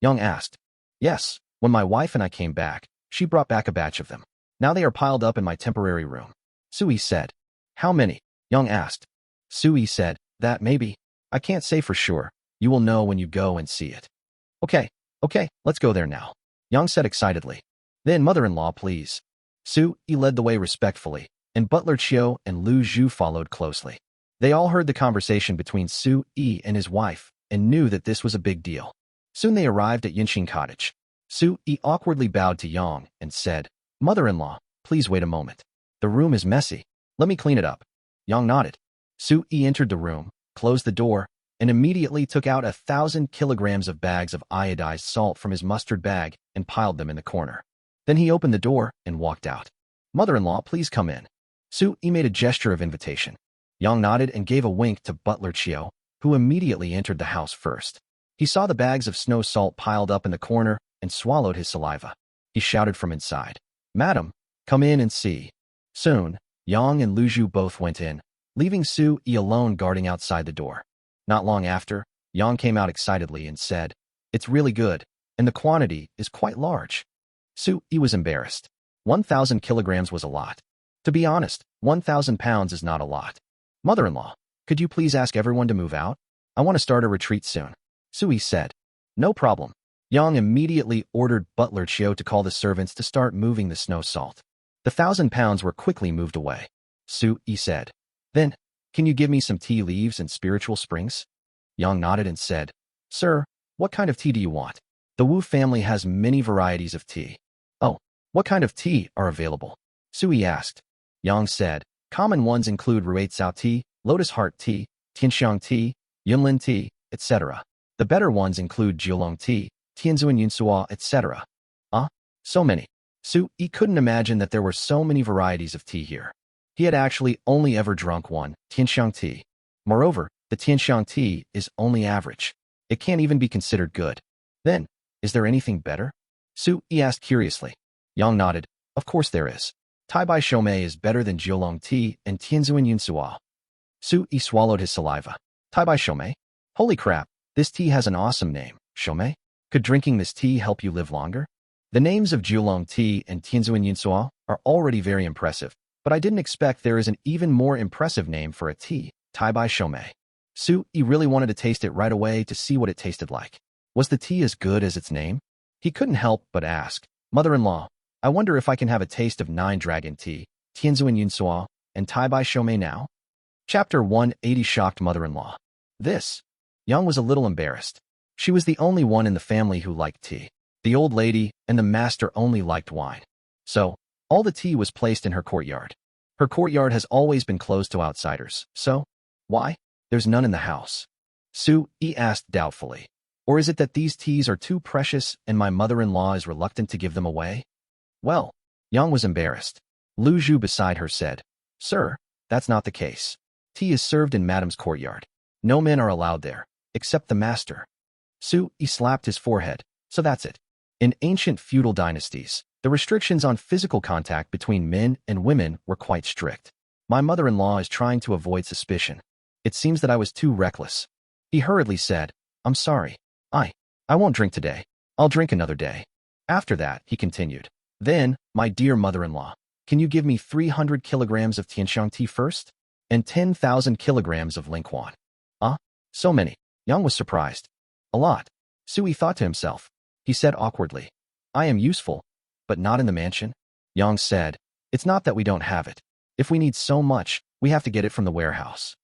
Young asked. Yes, when my wife and I came back, she brought back a batch of them. Now they are piled up in my temporary room. Su-yi said. How many? Young asked. Su-yi said, that maybe. I can't say for sure. You will know when you go and see it. Okay, let's go there now. Young said excitedly. Then mother-in-law, please. Su-yi led the way respectfully, and Butler Chiu and Lu Zhu followed closely. They all heard the conversation between Su-yi and his wife and knew that this was a big deal. Soon they arrived at Yinxing Cottage. Su-yi awkwardly bowed to Yang and said, Mother-in-law, please wait a moment. The room is messy. Let me clean it up. Yang nodded. Su-yi entered the room, closed the door, and immediately took out 1,000 kilograms of bags of iodized salt from his mustard bag and piled them in the corner. Then he opened the door and walked out. Mother-in-law, please come in. Su-yi made a gesture of invitation. Yang nodded and gave a wink to Butler Chiu, who immediately entered the house first. He saw the bags of snow salt piled up in the corner and swallowed his saliva. He shouted from inside, Madam, come in and see. Soon, Yang and Lu Zhu both went in, leaving Su-yi alone guarding outside the door. Not long after, Yang came out excitedly and said, It's really good, and the quantity is quite large. Su-yi was embarrassed. 1,000 kilograms was a lot. To be honest, 1,000 pounds is not a lot. Mother-in-law, could you please ask everyone to move out? I want to start a retreat soon. Su-yi said. No problem. Yang immediately ordered Butler Chiu to call the servants to start moving the snow salt. The 1,000 pounds were quickly moved away. Su-yi said. Then, can you give me some tea leaves and spiritual springs? Yang nodded and said, Sir, what kind of tea do you want? The Wu family has many varieties of tea. Oh, what kind of tea are available? Su-yi asked. Yang said, common ones include ruitzao tea, lotus heart tea, tianxiang tea, yunlin tea, etc. The better ones include jiulong tea, tianzuan yunsua, etc. So many. Su-yi couldn't imagine that there were so many varieties of tea here. He had actually only ever drunk one, tianxiang tea. Moreover, the tianxiang tea is only average. It can't even be considered good. Then, is there anything better? Su-yi asked curiously. Yang nodded. Of course there is. Tai Bai Shomei is better than jiulong tea and tianzuan yunsua. Su-yi swallowed his saliva. Tai Bai Shomei? Holy crap, this tea has an awesome name, Shomei. Could drinking this tea help you live longer? The names of jiulong tea and tianzuan yunsua are already very impressive, but I didn't expect there is an even more impressive name for a tea, Tai Bai Shomei. Su-yi really wanted to taste it right away to see what it tasted like. Was the tea as good as its name? He couldn't help but ask, Mother-in-law, I wonder if I can have a taste of 9 dragon tea, tianzuan yunsua, and Tai Bai Shomei now? Chapter 180 Shocked Mother-in-law. This. Yang was a little embarrassed. She was the only one in the family who liked tea. The old lady and the master only liked wine. So, all the tea was placed in her courtyard. Her courtyard has always been closed to outsiders, so why? There's none in the house. Su-yi asked doubtfully. Or is it that these teas are too precious and my mother-in-law is reluctant to give them away? Well, Yang was embarrassed. Lu Zhu beside her said, Sir, that's not the case. Tea is served in Madam's courtyard. No men are allowed there, except the master. Su-yi slapped his forehead. So that's it. In ancient feudal dynasties, the restrictions on physical contact between men and women were quite strict. My mother-in-law is trying to avoid suspicion. It seems that I was too reckless. He hurriedly said, I'm sorry. I won't drink today. I'll drink another day. After that, he continued. Then, my dear mother-in-law, can you give me 300 kilograms of tianxiang tea first? And 10,000 kilograms of languid. So many. Yang was surprised. A lot. Su-yi thought to himself. He said awkwardly, I am useful, but not in the mansion. Yang said, it's not that we don't have it. If we need so much, we have to get it from the warehouse.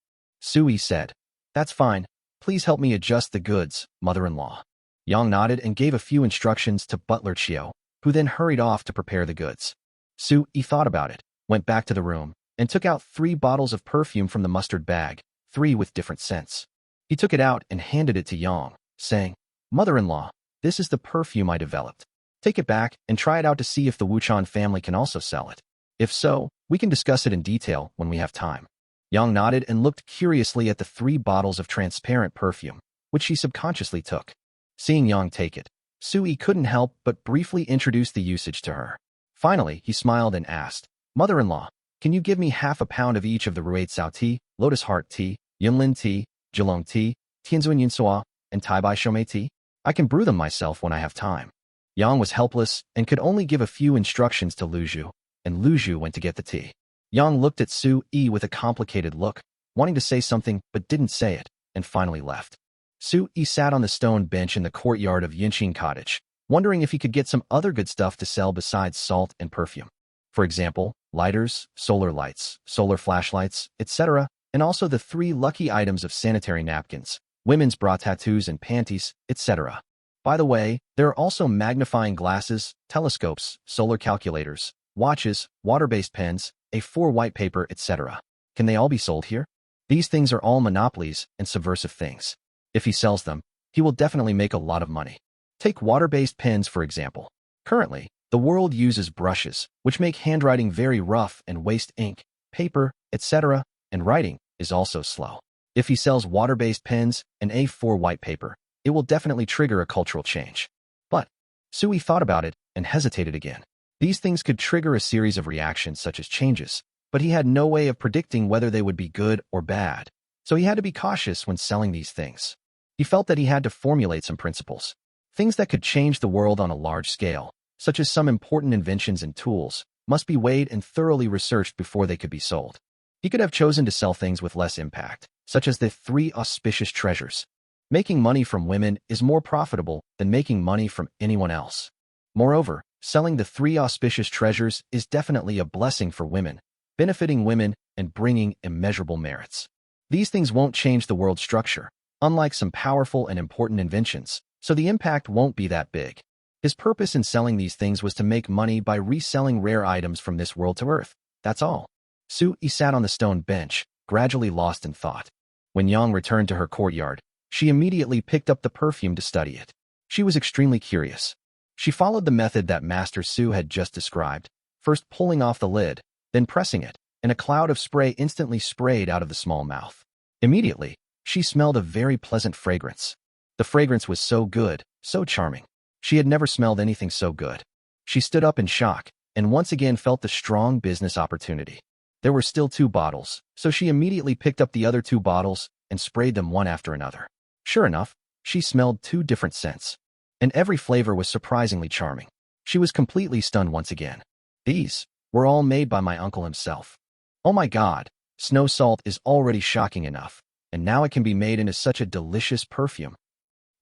Su-yi said, that's fine. Please help me adjust the goods, mother-in-law. Yang nodded and gave a few instructions to Butler Chiu, who then hurried off to prepare the goods. Su-yi thought about it, went back to the room, and took out 3 bottles of perfume from the mustard bag, 3 with different scents. He took it out and handed it to Yang, saying, Mother-in-law, this is the perfume I developed. Take it back and try it out to see if the Wuchan family can also sell it. If so, we can discuss it in detail when we have time. Yang nodded and looked curiously at the 3 bottles of transparent perfume, which she subconsciously took. Seeing Yang take it, Sui couldn't help but briefly introduce the usage to her. Finally, he smiled and asked, "Mother-in-law, can you give me half a pound of each of the Ruate Sao tea, Lotus Heart tea, Yunlin tea, Jilong tea, Tianzun Yinsuo, and Taibai Shomei tea? I can brew them myself when I have time." Yang was helpless and could only give a few instructions to Lu Zhu, and Lu Zhu went to get the tea. Yang looked at Sui with a complicated look, wanting to say something but didn't say it, and finally left. Sui sat on the stone bench in the courtyard of Yinqing Cottage, wondering if he could get some other good stuff to sell besides salt and perfume. For example, lighters, solar lights, solar flashlights, etc., and also the 3 lucky items of sanitary napkins, women's bra tattoos and panties, etc. By the way, there are also magnifying glasses, telescopes, solar calculators, watches, water-based pens, A4 white paper, etc. Can they all be sold here? These things are all monopolies and subversive things. If he sells them, he will definitely make a lot of money. Take water-based pens, for example. Currently, the world uses brushes, which make handwriting very rough and waste ink, paper, etc., and writing is also slow. If he sells water-based pens and A4 white paper, it will definitely trigger a cultural change. But Sui thought about it and hesitated again. These things could trigger a series of reactions such as changes, but he had no way of predicting whether they would be good or bad, so he had to be cautious when selling these things. He felt that he had to formulate some principles. Things that could change the world on a large scale, such as some important inventions and tools, must be weighed and thoroughly researched before they could be sold. He could have chosen to sell things with less impact, such as the 3 auspicious treasures. Making money from women is more profitable than making money from anyone else. Moreover, selling the 3 auspicious treasures is definitely a blessing for women, benefiting women and bringing immeasurable merits. These things won't change the world structure, unlike some powerful and important inventions, so the impact won't be that big. His purpose in selling these things was to make money by reselling rare items from this world to Earth. That's all. Sui sat on the stone bench, gradually lost in thought. When Yang returned to her courtyard, she immediately picked up the perfume to study it. She was extremely curious. She followed the method that Master Su had just described, first pulling off the lid, then pressing it, and a cloud of spray instantly sprayed out of the small mouth. Immediately, she smelled a very pleasant fragrance. The fragrance was so good, so charming. She had never smelled anything so good. She stood up in shock, and once again felt the strong business opportunity. There were still 2 bottles, so she immediately picked up the other 2 bottles and sprayed them one after another. Sure enough, she smelled 2 different scents, and every flavor was surprisingly charming. She was completely stunned once again. These were all made by my uncle himself. Oh my God, snow salt is already shocking enough, and now it can be made into such a delicious perfume.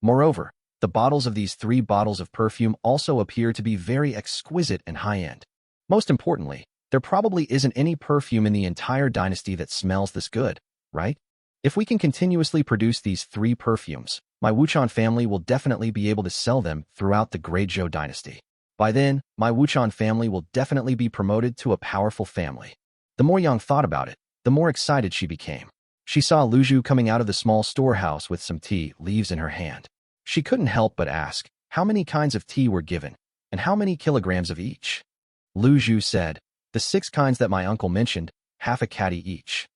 Moreover, the bottles of these 3 bottles of perfume also appear to be very exquisite and high-end. Most importantly, there probably isn't any perfume in the entire dynasty that smells this good, right? If we can continuously produce these 3 perfumes, my Wuchan family will definitely be able to sell them throughout the Great Zhou dynasty. By then, my Wuchan family will definitely be promoted to a powerful family. The more Yang thought about it, the more excited she became. She saw Lu Zhu coming out of the small storehouse with some tea leaves in her hand. She couldn't help but ask how many kinds of tea were given, and how many kilograms of each. Lu Zhu said, "The 6 kinds that my uncle mentioned, half a caddy each."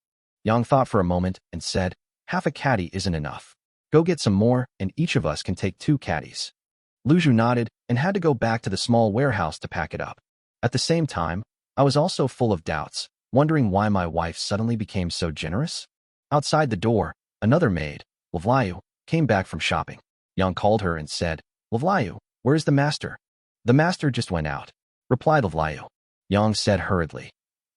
Yang thought for a moment and said, "Half a caddy isn't enough. Go get some more, and each of us can take 2 caddies." Lu Zhu nodded and had to go back to the small warehouse to pack it up. At the same time, I was also full of doubts, wondering why my wife suddenly became so generous. Outside the door, another maid, Lavlayu, came back from shopping. Yang called her and said, "Lavlayu, where's the master?" "The master just went out," replied Lavlayu. Yang said hurriedly,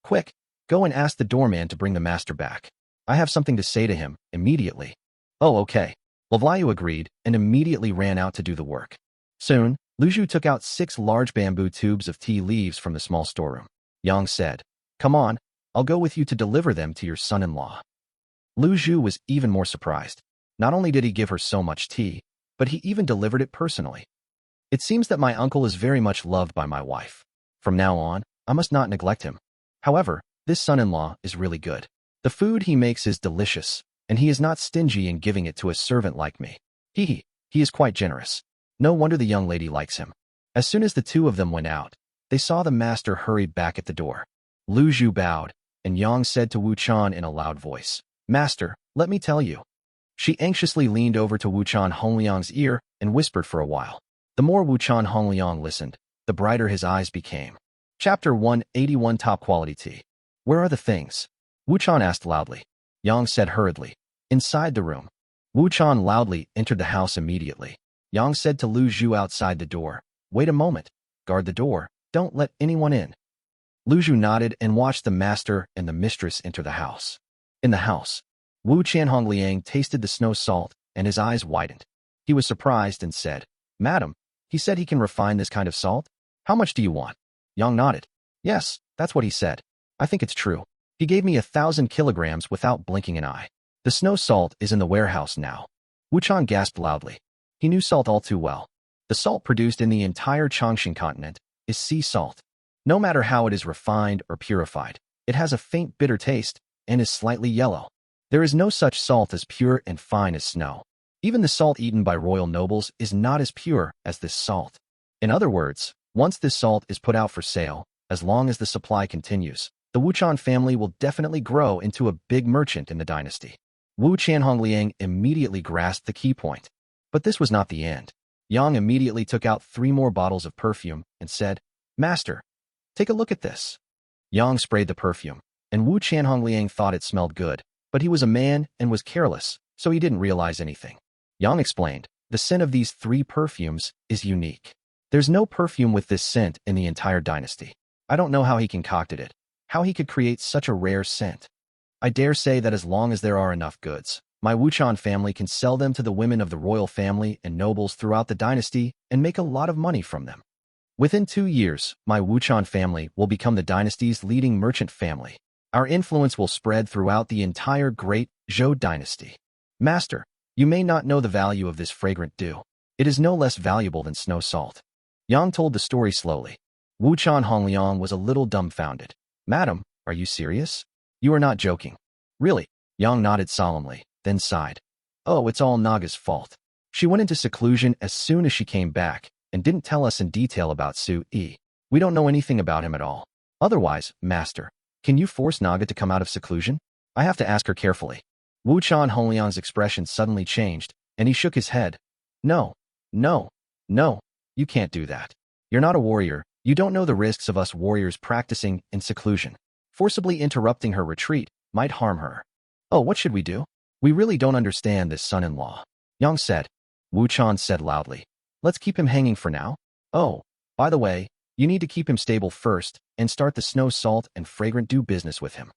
"Quick, go and ask the doorman to bring the master back. I have something to say to him, immediately." "Oh, okay." Lavlayu agreed and immediately ran out to do the work. Soon, Lu Zhu took out 6 large bamboo tubes of tea leaves from the small storeroom. Yang said, "Come on, I'll go with you to deliver them to your son-in-law." Lu Zhu was even more surprised. Not only did he give her so much tea, but he even delivered it personally. It seems that my uncle is very much loved by my wife. From now on, I must not neglect him. However, this son-in-law is really good. The food he makes is delicious, and he is not stingy in giving it to a servant like me. He is quite generous. No wonder the young lady likes him. As soon as the 2 of them went out, they saw the master hurry back at the door. Lu Zhu bowed, and Yang said to Wu Chan in a loud voice, "Master, let me tell you." She anxiously leaned over to Wu Chan Hongliang's ear and whispered for a while. The more Wu Chan Hongliang listened, the brighter his eyes became. Chapter 181 Top Quality Tea. Where are the things? Wu Chan asked loudly. Yang said hurriedly, "Inside the room." Wu Chan loudly entered the house immediately. Yang said to Lu Zhu outside the door, "Wait a moment. Guard the door. Don't let anyone in." Lu Zhu nodded and watched the master and the mistress enter the house. In the house, Wu Chan Hongliang tasted the snow salt, and his eyes widened. He was surprised and said, "Madam, he said he can refine this kind of salt? How much do you want?" Yang nodded. "Yes, that's what he said. I think it's true. He gave me 1,000 kilograms without blinking an eye. The snow salt is in the warehouse now." Wu Chan gasped loudly. He knew salt all too well. The salt produced in the entire Chongqing continent is sea salt. No matter how it is refined or purified, it has a faint bitter taste and is slightly yellow. There is no such salt as pure and fine as snow. Even the salt eaten by royal nobles is not as pure as this salt. In other words, once this salt is put out for sale, as long as the supply continues, the Wu Chan family will definitely grow into a big merchant in the dynasty. Wu Chan Hongliang immediately grasped the key point. But this was not the end. Yang immediately took out 3 more bottles of perfume and said, "Master, take a look at this." Yang sprayed the perfume, and Wu Chan Hongliang thought it smelled good, but he was a man and was careless, so he didn't realize anything. Yang explained, "The scent of these 3 perfumes is unique. There's no perfume with this scent in the entire dynasty. I don't know how he concocted it, how he could create such a rare scent. I dare say that as long as there are enough goods, my Wu Chan family can sell them to the women of the royal family and nobles throughout the dynasty and make a lot of money from them. Within 2 years, my Wu Chan family will become the dynasty's leading merchant family. Our influence will spread throughout the entire great Zhou dynasty. Master, you may not know the value of this fragrant dew. It is no less valuable than snow salt." Yang told the story slowly. Wu Chan Hongliang was a little dumbfounded. "Madam, are you serious? You are not joking." "Really?" Yang nodded solemnly, then sighed. "Oh, it's all Naga's fault. She went into seclusion as soon as she came back and didn't tell us in detail about Su Yi. We don't know anything about him at all. Otherwise, Master, can you force Naga to come out of seclusion? I have to ask her carefully." Wu Chan Hongliang's expression suddenly changed, and he shook his head. No, no, you can't do that. You're not a warrior. You don't know the risks of us warriors practicing in seclusion. Forcibly interrupting her retreat might harm her." "Oh, what should we do? We really don't understand this son-in-law," Yang said. Wu Chan said loudly, "Let's keep him hanging for now. Oh, by the way, you need to keep him stable first and start the snow salt and fragrant dew business with him."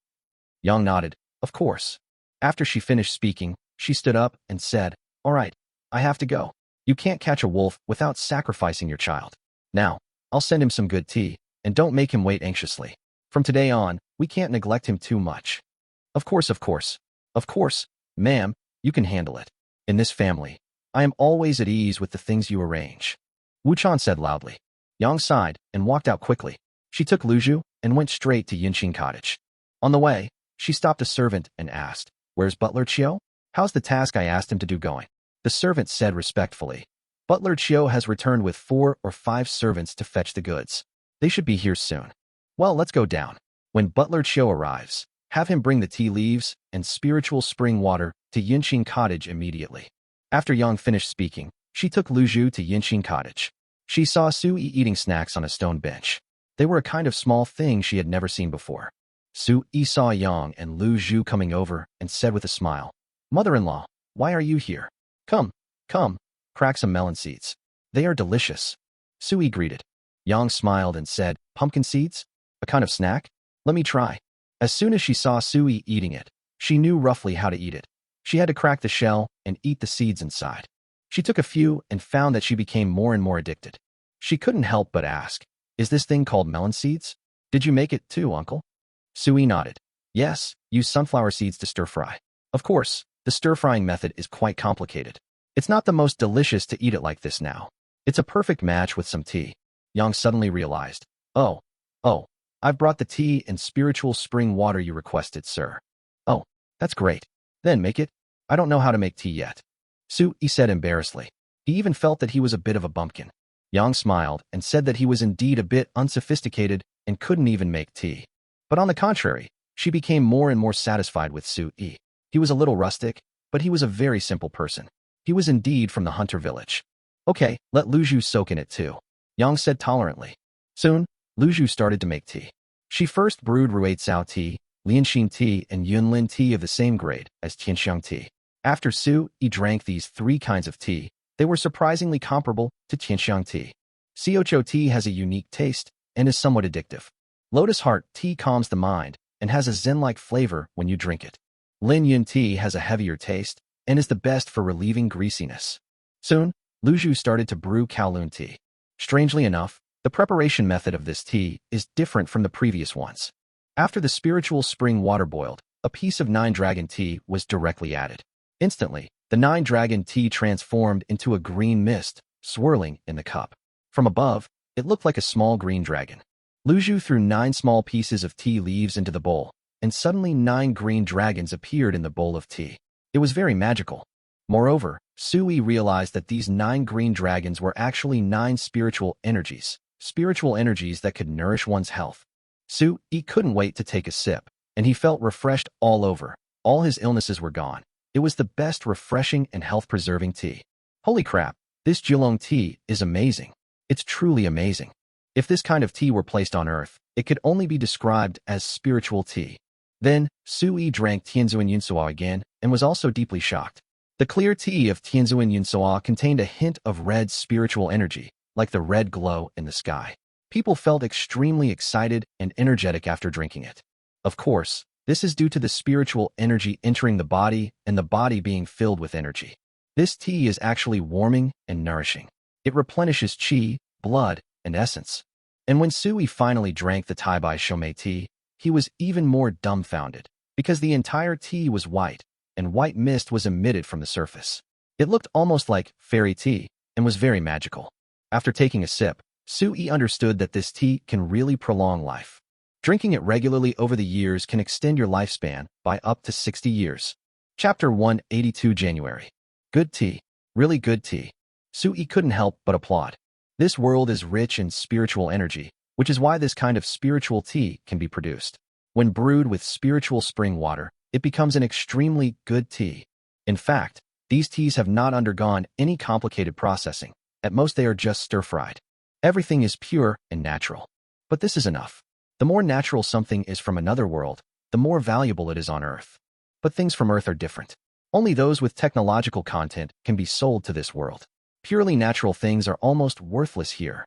Yang nodded, "Of course." After she finished speaking, she stood up and said, "All right, I have to go. You can't catch a wolf without sacrificing your child. Now, I'll send him some good tea, and don't make him wait anxiously. From today on, we can't neglect him too much." Of course, ma'am, you can handle it. In this family, I am always at ease with the things you arrange." Wu Chan said loudly. Yang sighed and walked out quickly. She took Lu Zhu and went straight to Yinqing Cottage. On the way, she stopped a servant and asked, "Where's Butler Chiu? How's the task I asked him to do going?" The servant said respectfully, "Butler Chiu has returned with 4 or 5 servants to fetch the goods. They should be here soon." "Well, let's go down. When Butler Chiu arrives, have him bring the tea leaves and spiritual spring water to Yinqing Cottage immediately." After Yang finished speaking, she took Lu Zhu to Yinqing Cottage. She saw Su Yi eating snacks on a stone bench. They were a kind of small thing she had never seen before. Su Yi saw Yang and Lu Zhu coming over and said with a smile, "Mother-in-law, why are you here? Come, crack some melon seeds. They are delicious." Su Yi greeted. Yang smiled and said, "Pumpkin seeds? A kind of snack? Let me try." As soon as she saw Su Yi eating it, she knew roughly how to eat it. She had to crack the shell and eat the seeds inside. She took a few and found that she became more and more addicted. She couldn't help but ask, "Is this thing called melon seeds? Did you make it too, uncle?" Su Yi nodded. "Yes, use sunflower seeds to stir-fry. Of course, the stir-frying method is quite complicated. It's not the most delicious to eat it like this now. It's a perfect match with some tea." Yang suddenly realized, Oh, I've brought the tea and spiritual spring water you requested, sir." "Oh, that's great. Then make it. I don't know how to make tea yet." Su Yi said embarrassedly. He even felt that he was a bit of a bumpkin. Yang smiled and said that he was indeed a bit unsophisticated and couldn't even make tea. But on the contrary, she became more and more satisfied with Su-yi. He was a little rustic, but he was a very simple person. He was indeed from the hunter village. Okay, let Luzhu soak in it too, Yang said tolerantly. Soon, Luzhu started to make tea. She first brewed Ruizao tea, Lianxin tea, and Yunlin tea of the same grade as Tianxiang tea. After Su-yi drank these three kinds of tea, they were surprisingly comparable to Tianxiang tea. Siocho tea has a unique taste and is somewhat addictive. Lotus heart tea calms the mind and has a zen-like flavor when you drink it. Lin Yun tea has a heavier taste and is the best for relieving greasiness. Soon, Luzhu started to brew Kowloon tea. Strangely enough, the preparation method of this tea is different from the previous ones. After the spiritual spring water boiled, a piece of nine-dragon tea was directly added. Instantly, the nine-dragon tea transformed into a green mist, swirling in the cup. From above, it looked like a small green dragon. Luzhu threw 9 small pieces of tea leaves into the bowl, and suddenly 9 green dragons appeared in the bowl of tea. It was very magical. Moreover, Su-yi realized that these 9 green dragons were actually 9 spiritual energies that could nourish one's health. Su-yi couldn't wait to take a sip, and he felt refreshed all over. All his illnesses were gone. It was the best refreshing and health-preserving tea. Holy crap, this Jilong tea is amazing. It's truly amazing. If this kind of tea were placed on Earth, it could only be described as spiritual tea. Then, Su-yi drank Tianzuan Yunsuo again and was also deeply shocked. The clear tea of Tianzuan Yunsuo contained a hint of red spiritual energy, like the red glow in the sky. People felt extremely excited and energetic after drinking it. Of course, this is due to the spiritual energy entering the body and the body being filled with energy. This tea is actually warming and nourishing. It replenishes qi, blood, and essence. And when Su-yi finally drank the Tai-bai Shomei tea, he was even more dumbfounded, because the entire tea was white, and white mist was emitted from the surface. It looked almost like fairy tea, and was very magical. After taking a sip, Su-yi understood that this tea can really prolong life. Drinking it regularly over the years can extend your lifespan by up to 60 years. Chapter 182 January. Good tea. Really good tea. Su-yi couldn't help but applaud. This world is rich in spiritual energy, which is why this kind of spiritual tea can be produced. When brewed with spiritual spring water, it becomes an extremely good tea. In fact, these teas have not undergone any complicated processing. At most they are just stir-fried. Everything is pure and natural. But this is enough. The more natural something is from another world, the more valuable it is on Earth. But things from Earth are different. Only those with technological content can be sold to this world. Purely natural things are almost worthless here.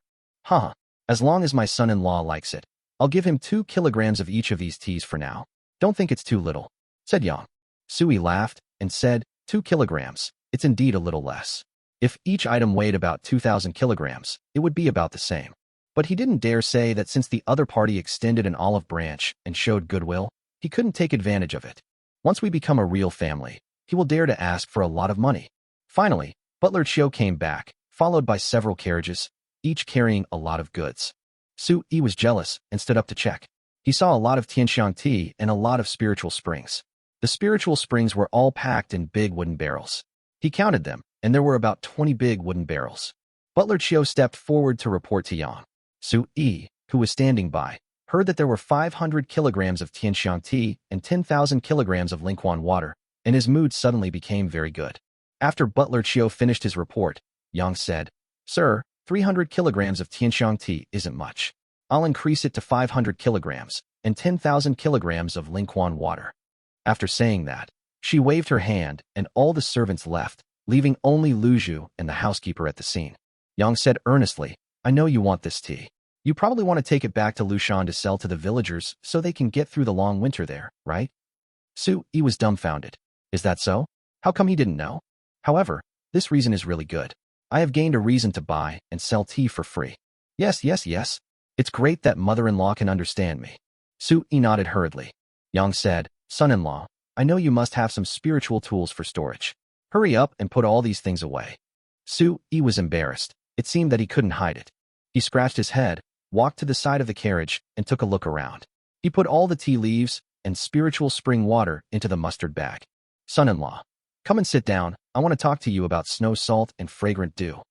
As long as my son-in-law likes it, I'll give him 2 kilograms of each of these teas for now. Don't think it's too little, said Yang. Su-yi laughed and said, 2 kilograms, it's indeed a little less. If each item weighed about 2,000 kilograms, it would be about the same. But he didn't dare say that since the other party extended an olive branch and showed goodwill, he couldn't take advantage of it. Once we become a real family, he will dare to ask for a lot of money. Finally, Butler Chiu came back, followed by several carriages, each carrying a lot of goods. Su-yi was jealous and stood up to check. He saw a lot of Tianxiang tea and a lot of spiritual springs. The spiritual springs were all packed in big wooden barrels. He counted them, and there were about 20 big wooden barrels. Butler Chiu stepped forward to report to Yang. Su-yi, who was standing by, heard that there were 500 kilograms of Tianxiang tea and 10,000 kilograms of Lingquan water, and his mood suddenly became very good. After Butler Chiu finished his report, Yang said, Sir, 300 kilograms of Tianxiang tea isn't much. I'll increase it to 500 kilograms and 10,000 kilograms of Lingquan water. After saying that, she waved her hand and all the servants left, leaving only Luzhu and the housekeeper at the scene. Yang said earnestly, I know you want this tea. You probably want to take it back to Lushan to sell to the villagers so they can get through the long winter there, right? Su-yi was dumbfounded. Is that so? How come he didn't know? However, this reason is really good. I have gained a reason to buy and sell tea for free. Yes. It's great that mother-in-law can understand me. Su-yi nodded hurriedly. Yang said, Son-in-law, I know you must have some spiritual tools for storage. Hurry up and put all these things away. Su-yi was embarrassed. It seemed that he couldn't hide it. He scratched his head, walked to the side of the carriage, and took a look around. He put all the tea leaves and spiritual spring water into the mustard bag. Son-in-law, come and sit down. I want to talk to you about snow salt and fragrant dew.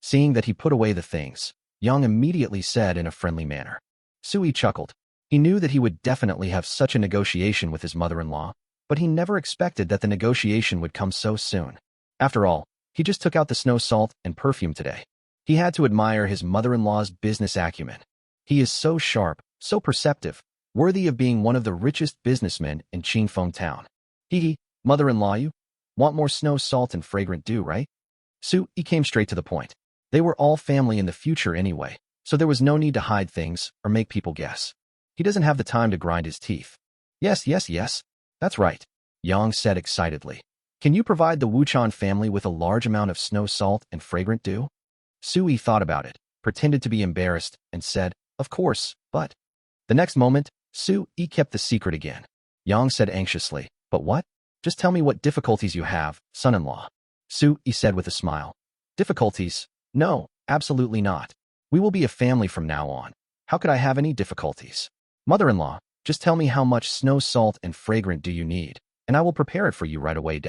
Seeing that he put away the things, Yang immediately said in a friendly manner. Su-yi chuckled. He knew that he would definitely have such a negotiation with his mother-in-law, but he never expected that the negotiation would come so soon. After all, he just took out the snow salt and perfume today. He had to admire his mother-in-law's business acumen. He is so sharp, so perceptive, worthy of being one of the richest businessmen in Qingfeng town. Mother-in-law, you want more snow salt and fragrant dew, right? He came straight to the point. They were all family in the future anyway, so there was no need to hide things or make people guess. He doesn't have the time to grind his teeth. Yes, that's right, Yang said excitedly. Can you provide the Wuchan family with a large amount of snow salt and fragrant dew? Sui thought about it, pretended to be embarrassed, and said, of course, but... The next moment, Sui kept the secret again. Yang said anxiously, but what? Just tell me what difficulties you have, son-in-law. Sui said with a smile. Difficulties? No, absolutely not. We will be a family from now on. How could I have any difficulties? Mother-in-law, just tell me how much snow salt and fragrant do you need, and I will prepare it for you right away.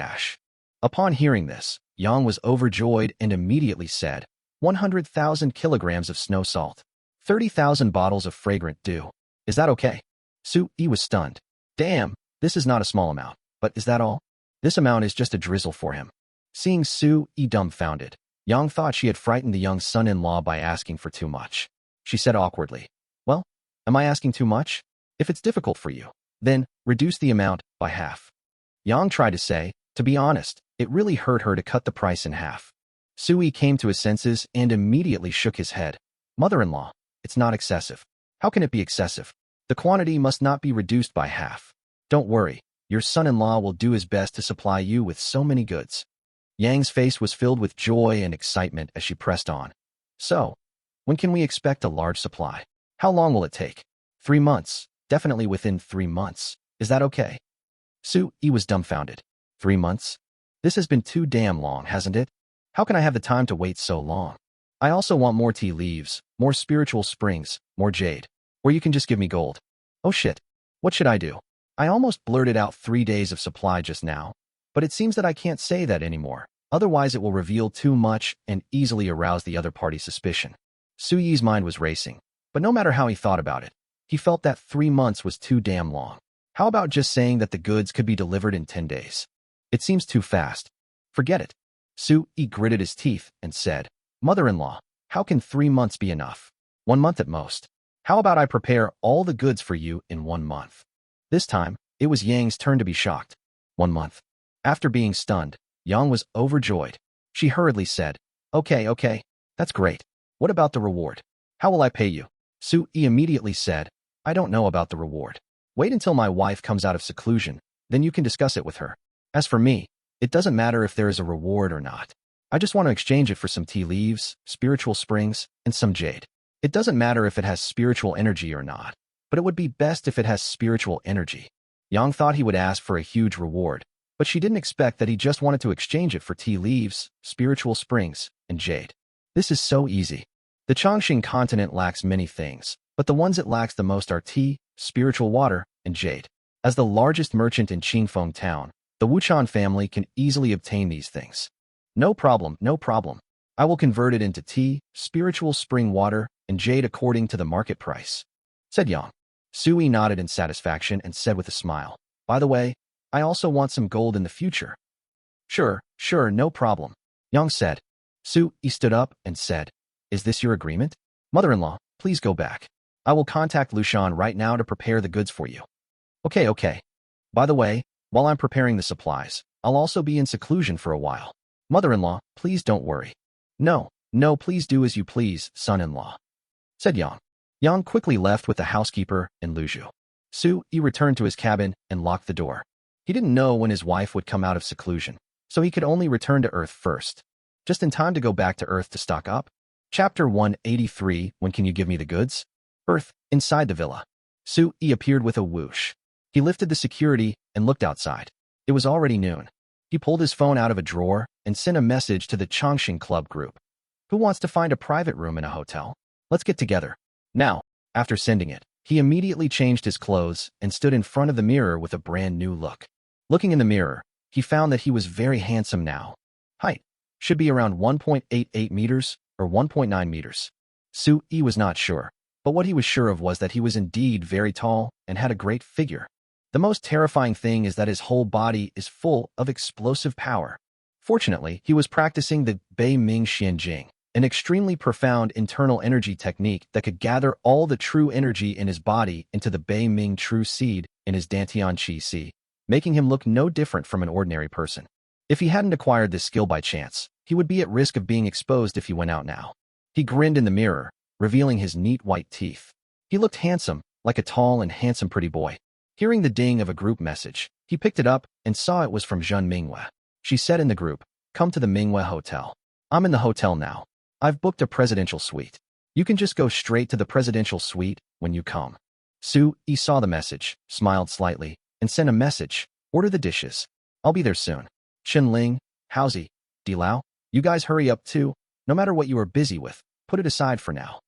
Upon hearing this, Yang was overjoyed and immediately said, 100,000 kilograms of snow salt, 30,000 bottles of fragrant dew. Is that okay? Sui was stunned. Damn, this is not a small amount, but is that all? This amount is just a drizzle for him. Seeing Sui dumbfounded, Yang thought she had frightened the young son-in-law by asking for too much. She said awkwardly, well, am I asking too much? If it's difficult for you, then reduce the amount by half. Yang tried to say, to be honest, it really hurt her to cut the price in half. Sui came to his senses and immediately shook his head. Mother-in-law, it's not excessive. How can it be excessive? The quantity must not be reduced by half. Don't worry, your son-in-law will do his best to supply you with so many goods. Yang's face was filled with joy and excitement as she pressed on. So, when can we expect a large supply? How long will it take? 3 months, definitely within 3 months. Is that okay? Sui was dumbfounded. 3 months? This has been too damn long, hasn't it? How can I have the time to wait so long? I also want more tea leaves, more spiritual springs, more jade. Or you can just give me gold. Oh shit. What should I do? I almost blurted out 3 days of supply just now, but it seems that I can't say that anymore. Otherwise it will reveal too much and easily arouse the other party's suspicion. Sui's mind was racing, but no matter how he thought about it, he felt that 3 months was too damn long. How about just saying that the goods could be delivered in 10 days? It seems too fast. Forget it. Sui gritted his teeth and said, Mother-in-law, how can 3 months be enough? 1 month at most. How about I prepare all the goods for you in 1 month? This time, it was Yang's turn to be shocked. 1 month. After being stunned, Yang was overjoyed. She hurriedly said, Okay, that's great. What about the reward? How will I pay you? Sui immediately said, I don't know about the reward. Wait until my wife comes out of seclusion, then you can discuss it with her. As for me, it doesn't matter if there is a reward or not. I just want to exchange it for some tea leaves, spiritual springs, and some jade. It doesn't matter if it has spiritual energy or not, but it would be best if it has spiritual energy. Yang thought he would ask for a huge reward, but she didn't expect that he just wanted to exchange it for tea leaves, spiritual springs, and jade. This is so easy. The Chongqing continent lacks many things, but the ones it lacks the most are tea, spiritual water, and jade. As the largest merchant in Qingfeng town, the Wuchan family can easily obtain these things. No problem. I will convert it into tea, spiritual spring water, and jade according to the market price, said Yang. Sui nodded in satisfaction and said with a smile, by the way, I also want some gold in the future. Sure, no problem, Yang said. Sui stood up and said, Is this your agreement? Mother-in-law, please go back. I will contact Lushan right now to prepare the goods for you. Okay. By the way, while I'm preparing the supplies, I'll also be in seclusion for a while. Mother-in-law, please don't worry. No, please do as you please, son-in-law, said Yang. Yang quickly left with the housekeeper and Luzhu. Sui returned to his cabin and locked the door. He didn't know when his wife would come out of seclusion, so he could only return to Earth first, just in time to go back to Earth to stock up. Chapter 183, When Can You Give Me the Goods? Earth, inside the villa. Sui appeared with a whoosh. He lifted the security and looked outside. It was already noon. He pulled his phone out of a drawer and sent a message to the Chongqing Club group. Who wants to find a private room in a hotel? Let's get together. Now, after sending it, he immediately changed his clothes and stood in front of the mirror with a brand new look. Looking in the mirror, he found that he was very handsome now. Height should be around 1.88 meters or 1.9 meters. Sui was not sure, But what he was sure of was that he was indeed very tall and had a great figure. The most terrifying thing is that his whole body is full of explosive power. Fortunately, he was practicing the Bei Ming Xian Jing, an extremely profound internal energy technique that could gather all the true energy in his body into the Bei Ming True Seed in his Dantian Qi Si, making him look no different from an ordinary person. If he hadn't acquired this skill by chance, he would be at risk of being exposed if he went out now. He grinned in the mirror, revealing his neat white teeth. He looked handsome, like a tall and handsome pretty boy. Hearing the ding of a group message, he picked it up and saw it was from Zhen Minghua. She said in the group, "Come to the Minghua Hotel. I'm in the hotel now. I've booked a presidential suite. You can just go straight to the presidential suite when you come." Su Yi saw the message, smiled slightly, and sent a message, "Order the dishes. I'll be there soon. Chen Ling, Haozi, Di Lao, you guys hurry up too. No matter what you are busy with, put it aside for now."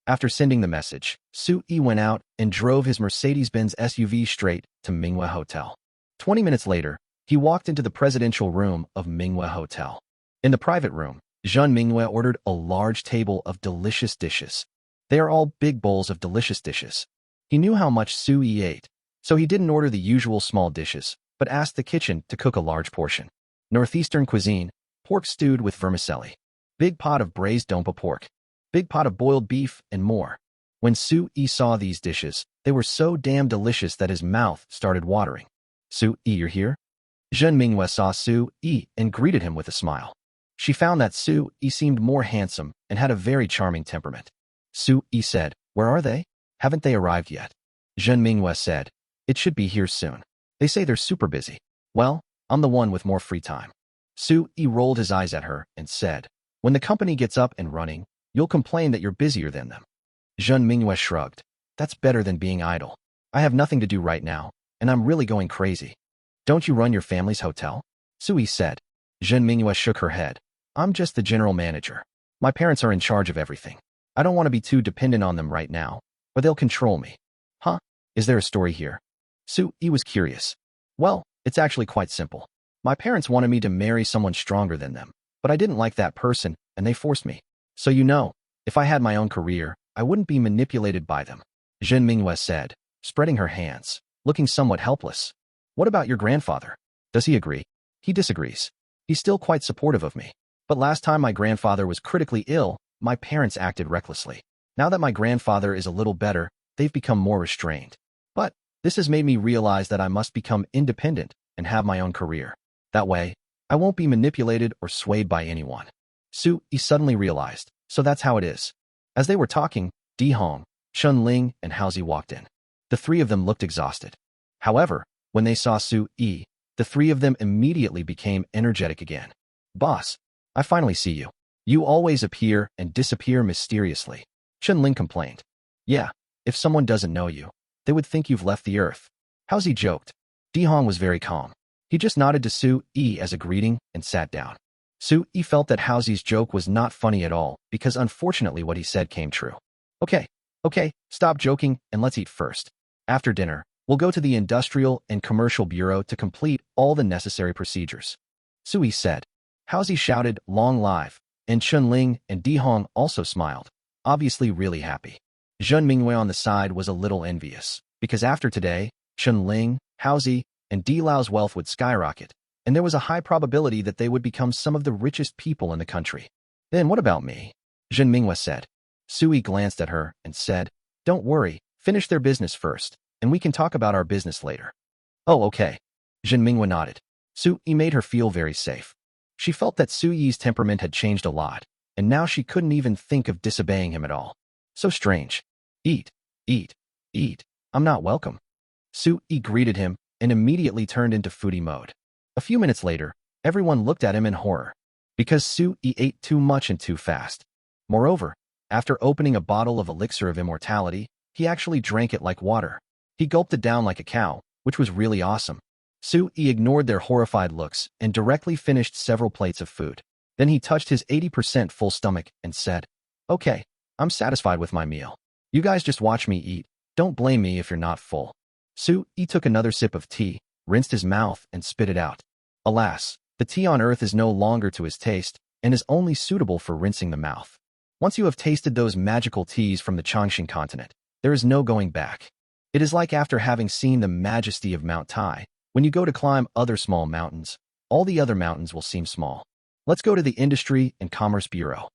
After sending the message, Su Yi went out and drove his Mercedes-Benz SUV straight to Minghua Hotel. 20 minutes later, he walked into the presidential room of Minghua Hotel. In the private room, Zhen Minghua ordered a large table of delicious dishes. They are all big bowls of delicious dishes. He knew how much Su Yi ate, so he didn't order the usual small dishes, but asked the kitchen to cook a large portion. Northeastern cuisine, pork stewed with vermicelli, big pot of braised dompa pork, big pot of boiled beef, and more. When Su Yi saw these dishes, they were so damn delicious that his mouth started watering. "Su Yi, you're here?" Zhen Minghua saw Su Yi and greeted him with a smile. She found that Su Yi seemed more handsome and had a very charming temperament. Su Yi said, "Where are they? Haven't they arrived yet?" Zhen Minghua said, "It should be here soon. They say they're super busy." "Well, I'm the one with more free time." Su Yi rolled his eyes at her and said, "When the company gets up and running, you'll complain that you're busier than them." Zhen Minghua shrugged. "That's better than being idle. I have nothing to do right now, and I'm really going crazy." "Don't you run your family's hotel?" Su Yi said. Zhen Minghua shook her head. "I'm just the general manager. My parents are in charge of everything. I don't want to be too dependent on them right now, or they'll control me." "Huh? Is there a story here?" Su Yi was curious. "Well, it's actually quite simple. My parents wanted me to marry someone stronger than them, but I didn't like that person, and they forced me. So you know, if I had my own career, I wouldn't be manipulated by them." Zhen Minghua said, spreading her hands, looking somewhat helpless. "What about your grandfather? Does he agree?" "He disagrees. He's still quite supportive of me. But last time my grandfather was critically ill, my parents acted recklessly. Now that my grandfather is a little better, they've become more restrained. But this has made me realize that I must become independent and have my own career. That way, I won't be manipulated or swayed by anyone." Su Yi suddenly realized, so that's how it is. As they were talking, Di Hong, Chen Ling, and Haozi walked in. The three of them looked exhausted. However, when they saw Su Yi, the three of them immediately became energetic again. "Boss, I finally see you. You always appear and disappear mysteriously," Chen Ling complained. "Yeah, if someone doesn't know you, they would think you've left the earth." Haozi joked. Di Hong was very calm. He just nodded to Su Yi as a greeting and sat down. Su Yi felt that Haozi's joke was not funny at all because unfortunately what he said came true. Okay, stop joking and let's eat first. After dinner, we'll go to the Industrial and Commercial Bureau to complete all the necessary procedures." Su Yi said. Haozi shouted, "Long live," and Chen Ling and Di Hong also smiled, obviously really happy. Zhen Minghua on the side was a little envious, because after today, Chen Ling, Haozi, and Di Lao's wealth would skyrocket, and there was a high probability that they would become some of the richest people in the country. "Then what about me?" Zhen Minghua said. Su Yi glanced at her and said, "Don't worry, finish their business first, and we can talk about our business later." "Oh, okay." Zhen Minghua nodded. Su Yi made her feel very safe. She felt that Su Yi's temperament had changed a lot, and now she couldn't even think of disobeying him at all. So strange. "Eat, eat, eat. I'm not welcome." Su Yi greeted him and immediately turned into foodie mode. A few minutes later, everyone looked at him in horror, because Su Yi ate too much and too fast. Moreover, after opening a bottle of elixir of immortality, he actually drank it like water. He gulped it down like a cow, which was really awesome. Su Yi ignored their horrified looks and directly finished several plates of food. Then he touched his 80% full stomach and said, "Okay, I'm satisfied with my meal. You guys just watch me eat. Don't blame me if you're not full." Su Yi took another sip of tea, rinsed his mouth, and spit it out. Alas, the tea on earth is no longer to his taste and is only suitable for rinsing the mouth. Once you have tasted those magical teas from the Changshan continent, there is no going back. It is like after having seen the majesty of Mount Tai, when you go to climb other small mountains, all the other mountains will seem small. Let's go to the Industry and Commerce Bureau.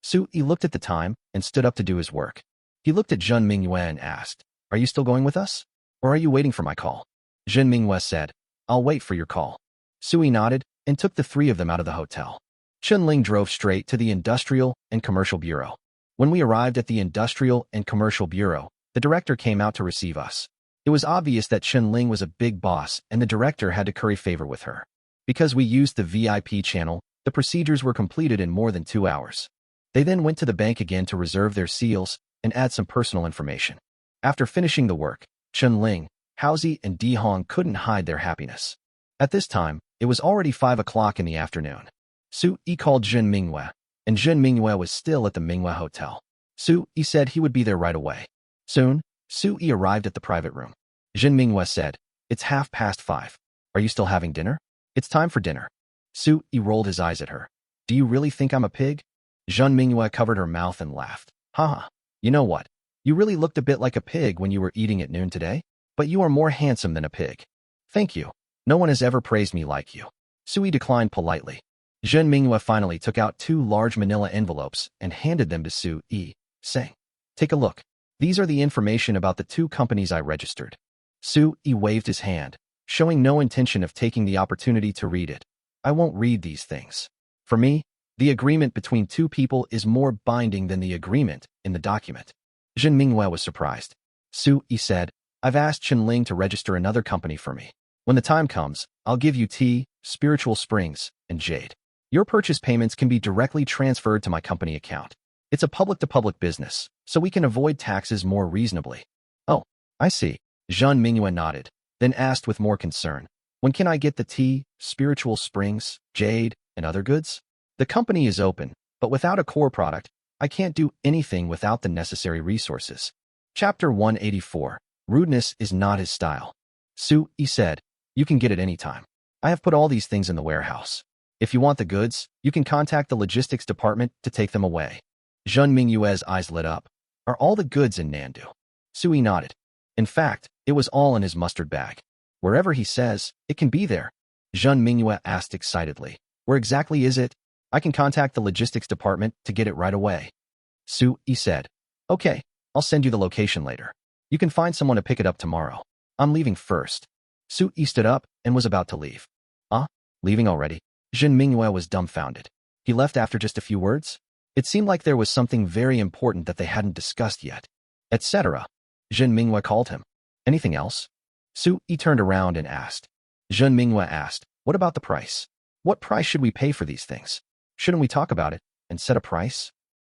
Su-yi looked at the time and stood up to do his work. He looked at Zhen Mingyue and asked, "Are you still going with us? Or are you waiting for my call?" Zhen Mingyue said, "I'll wait for your call." Su-yi nodded and took the three of them out of the hotel. Chun-Ling drove straight to the Industrial and Commercial Bureau. When we arrived at the Industrial and Commercial Bureau, the director came out to receive us. It was obvious that Chun-Ling was a big boss and the director had to curry favor with her. Because we used the VIP channel, the procedures were completed in more than 2 hours. They then went to the bank again to reserve their seals and add some personal information. After finishing the work, Chun-Ling, Haozi, and Di Hong couldn't hide their happiness. At this time, it was already 5 o'clock in the afternoon. Su-yi called Zhen Mingyue, and Zhen Mingyue was still at the Mingyue Hotel. Su-yi said he would be there right away. Soon, Su-yi arrived at the private room. Zhen Mingyue said, "It's 5:30. Are you still having dinner? It's time for dinner." Su-yi rolled his eyes at her. "Do you really think I'm a pig?" Zhen Mingyue covered her mouth and laughed. "Haha, you know what? You really looked a bit like a pig when you were eating at noon today, but you are more handsome than a pig." "Thank you. No one has ever praised me like you." Su-yi declined politely. Zhen Mingyue finally took out 2 large manila envelopes and handed them to Su-yi, saying, "Take a look. These are the information about the 2 companies I registered." Su-yi waved his hand, showing no intention of taking the opportunity to read it. "I won't read these things. For me, the agreement between 2 people is more binding than the agreement in the document." Zhen Mingyue was surprised. Su-yi said, "I've asked Chun-Ling to register another company for me. When the time comes, I'll give you tea, spiritual springs, and jade. Your purchase payments can be directly transferred to my company account. It's a public-to-public business, so we can avoid taxes more reasonably." "Oh, I see." Zhen Mingyue nodded, then asked with more concern, "When can I get the tea, spiritual springs, jade, and other goods?" "The company is open, but without a core product, I can't do anything without the necessary resources." Chapter 184. Rudeness is not his style. Su-yi said, "You can get it anytime. I have put all these things in the warehouse. If you want the goods, you can contact the logistics department to take them away." Zhen Mingyue's eyes lit up. "Are all the goods in Nandu?" Su-yi nodded. In fact, it was all in his mustard bag. "Wherever he says, it can be there." Zhen Mingyue asked excitedly, "Where exactly is it? I can contact the logistics department to get it right away." Su-yi said, "Okay, I'll send you the location later. You can find someone to pick it up tomorrow. I'm leaving first." Su-yi stood up and was about to leave. Leaving already?" Zhen Mingyue was dumbfounded. He left after just a few words? It seemed like there was something very important that they hadn't discussed yet. "Etc." Zhen Mingyue called him. "Anything else?" Su-yi turned around and asked. Zhen Mingyue asked, "What about the price? What price should we pay for these things? Shouldn't we talk about it and set a price?"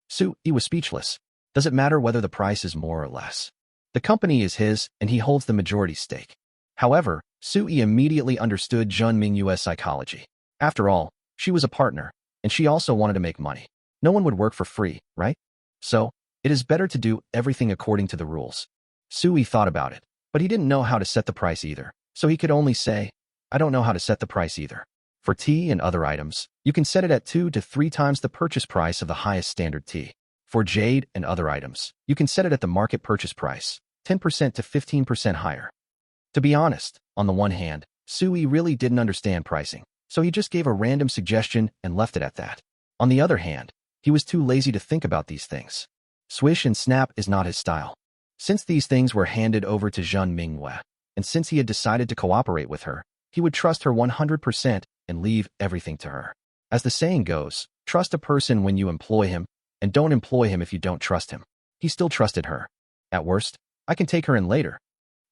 Su-yi was speechless. Does it matter whether the price is more or less? The company is his, and he holds the majority stake. However, Su-yi immediately understood Zhen Mingyue's psychology. After all, she was a partner, and she also wanted to make money. No one would work for free, right? So, it is better to do everything according to the rules. Su-yi thought about it, but he didn't know how to set the price either, so he could only say, "I don't know how to set the price either." For tea and other items, you can set it at 2 to 3 times the purchase price of the highest standard tea. For jade and other items, you can set it at the market purchase price, 10% to 15% higher. To be honest, on the one hand, Su-yi really didn't understand pricing, so he just gave a random suggestion and left it at that. On the other hand, he was too lazy to think about these things. Swish and snap is not his style. Since these things were handed over to Zhen Mingyue, and since he had decided to cooperate with her, he would trust her 100% and leave everything to her. As the saying goes, trust a person when you employ him, and don't employ him if you don't trust him. He still trusted her. At worst, I can take her in later.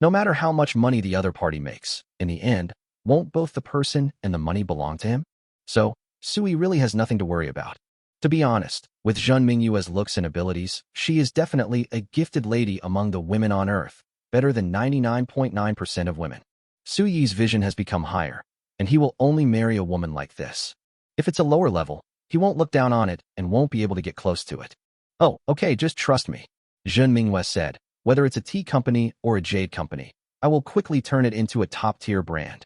No matter how much money the other party makes, in the end, won't both the person and the money belong to him? So, Su-yi really has nothing to worry about. To be honest, with Zhen Mingyue's looks and abilities, she is definitely a gifted lady among the women on Earth, better than 99.9% of women. Su-yi's vision has become higher, and he will only marry a woman like this. If it's a lower level, he won't look down on it and won't be able to get close to it. "Oh, okay, just trust me," Zhen Mingyue said. "Whether it's a tea company or a jade company, I will quickly turn it into a top-tier brand."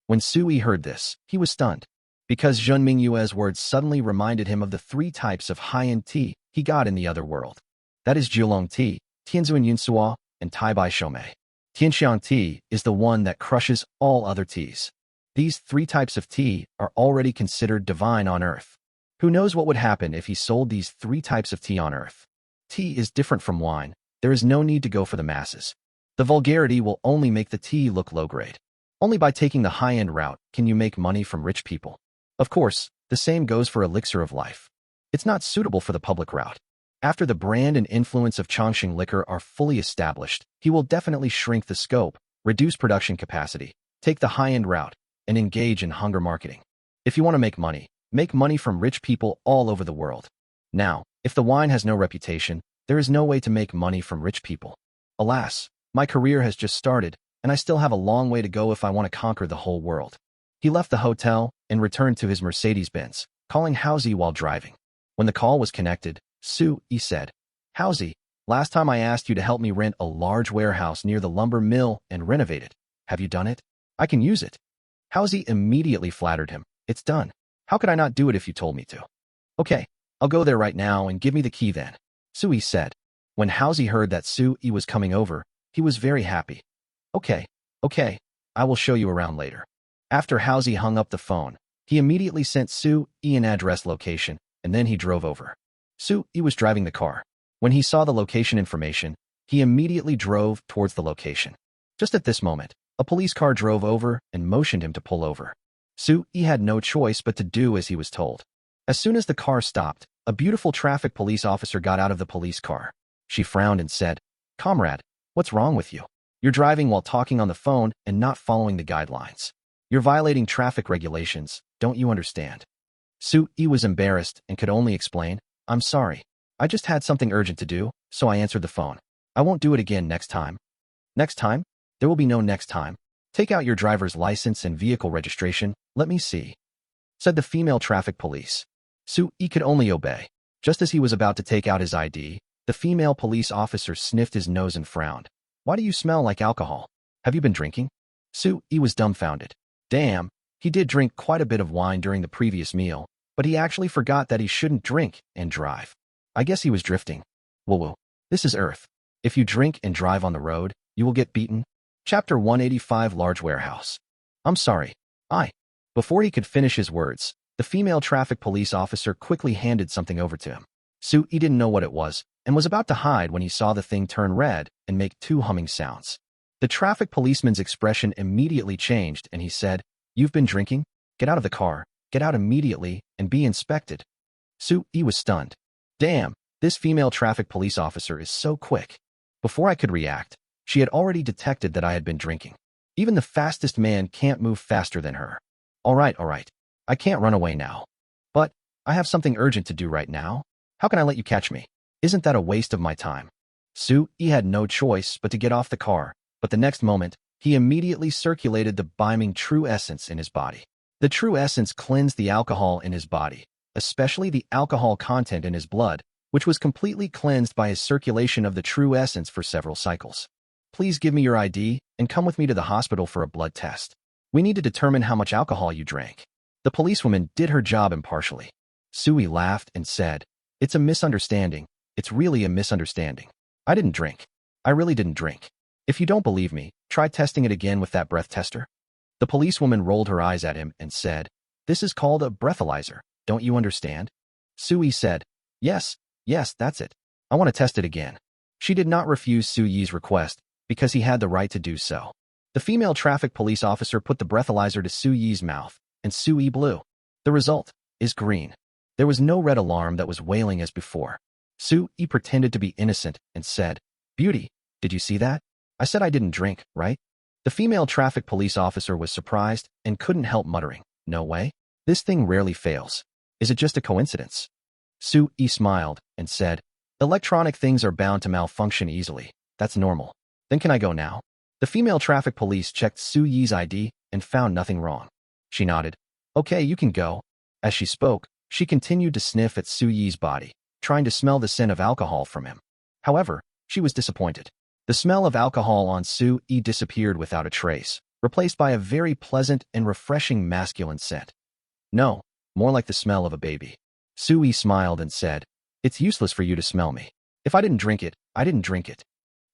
When Su-yi heard this, he was stunned. because Zhun Mingyue's words suddenly reminded him of the 3 types of high-end tea he got in the other world. That is Jiulong tea, Tianzuan Yunsuo, and Taibai Shomei. Tianxiang tea is the one that crushes all other teas. These 3 types of tea are already considered divine on Earth. Who knows what would happen if he sold these 3 types of tea on Earth? Tea is different from wine. There is no need to go for the masses. The vulgarity will only make the tea look low-grade. Only by taking the high-end route can you make money from rich people. Of course, the same goes for elixir of life. It's not suitable for the public route. After the brand and influence of Chongqing liquor are fully established, he will definitely shrink the scope, reduce production capacity, take the high-end route, and engage in hunger marketing. If you want to make money from rich people all over the world. Now, if the wine has no reputation, there is no way to make money from rich people. Alas, my career has just started, and I still have a long way to go if I want to conquer the whole world. He left the hotel and returned to his Mercedes-Benz, calling Haozi while driving. When the call was connected, Su Yi said, "Haozi, last time I asked you to help me rent a large warehouse near the lumber mill and renovate it. Have you done it? I can use it." Haozi immediately flattered him. "It's done. How could I not do it if you told me to?" "Okay, I'll go there right now and give me the key then," Su Yi said. When Haozi heard that Su Yi was coming over, he was very happy. Okay, I will show you around later." After Haozi hung up the phone, he immediately sent Su Yi an address location, and then he drove over. Su Yi was driving the car. When he saw the location information, he immediately drove towards the location. Just at this moment, a police car drove over and motioned him to pull over. Su Yi had no choice but to do as he was told. As soon as the car stopped, a beautiful traffic police officer got out of the police car. She frowned and said, "Comrade, what's wrong with you? You're driving while talking on the phone and not following the guidelines. You're violating traffic regulations, don't you understand?" Su Yi was embarrassed and could only explain, "I'm sorry. I just had something urgent to do, so I answered the phone. I won't do it again next time." "Next time? There will be no next time. Take out your driver's license and vehicle registration, let me see," said the female traffic police. Su Yi could only obey. Just as he was about to take out his ID, the female police officer sniffed his nose and frowned. "Why do you smell like alcohol? Have you been drinking?" Su Yi was dumbfounded. Damn, he did drink quite a bit of wine during the previous meal, but he actually forgot that he shouldn't drink and drive. I guess he was drifting. Woo-woo. This is Earth. If you drink and drive on the road, you will get beaten. Chapter 185 Large Warehouse. I'm sorry. Before he could finish his words, the female traffic police officer quickly handed something over to him. Su Yi didn't know what it was, and was about to hide when he saw the thing turn red and make 2 humming sounds. The traffic policeman's expression immediately changed and he said, "You've been drinking? Get out of the car, get out immediately, and be inspected." Su Yi was stunned. Damn, this female traffic police officer is so quick. Before I could react, she had already detected that I had been drinking. Even the fastest man can't move faster than her. All right. I can't run away now. But I have something urgent to do right now. How can I let you catch me? Isn't that a waste of my time? Su Yi had no choice but to get off the car, but the next moment, he immediately circulated the beaming true essence in his body. The true essence cleansed the alcohol in his body, especially the alcohol content in his blood, which was completely cleansed by his circulation of the true essence for several cycles. "Please give me your ID and come with me to the hospital for a blood test. We need to determine how much alcohol you drank." The policewoman did her job impartially. Su Yi laughed and said, "It's a misunderstanding. It's really a misunderstanding. I didn't drink. I really didn't drink. If you don't believe me, try testing it again with that breath tester." The policewoman rolled her eyes at him and said, "This is called a breathalyzer, don't you understand?" Su Yi said, Yes, that's it. I want to test it again." She did not refuse Su Yi's request, because he had the right to do so. The female traffic police officer put the breathalyzer to Su Yi's mouth, and Su Yi blew. The result is green. There was no red alarm that was wailing as before. Su Yi pretended to be innocent and said, "Beauty, did you see that? I said I didn't drink, right?" The female traffic police officer was surprised and couldn't help muttering, "No way. This thing rarely fails. Is it just a coincidence?" Su Yi smiled and said, "Electronic things are bound to malfunction easily. That's normal. Then can I go now?" The female traffic police checked Su Yi's ID and found nothing wrong. She nodded. "Okay, you can go." As she spoke, she continued to sniff at Su Yi's body, trying to smell the scent of alcohol from him. However, she was disappointed. The smell of alcohol on Su Yi disappeared without a trace, replaced by a very pleasant and refreshing masculine scent. No, more like the smell of a baby. Sui smiled and said, "It's useless for you to smell me. If I didn't drink it, I didn't drink it."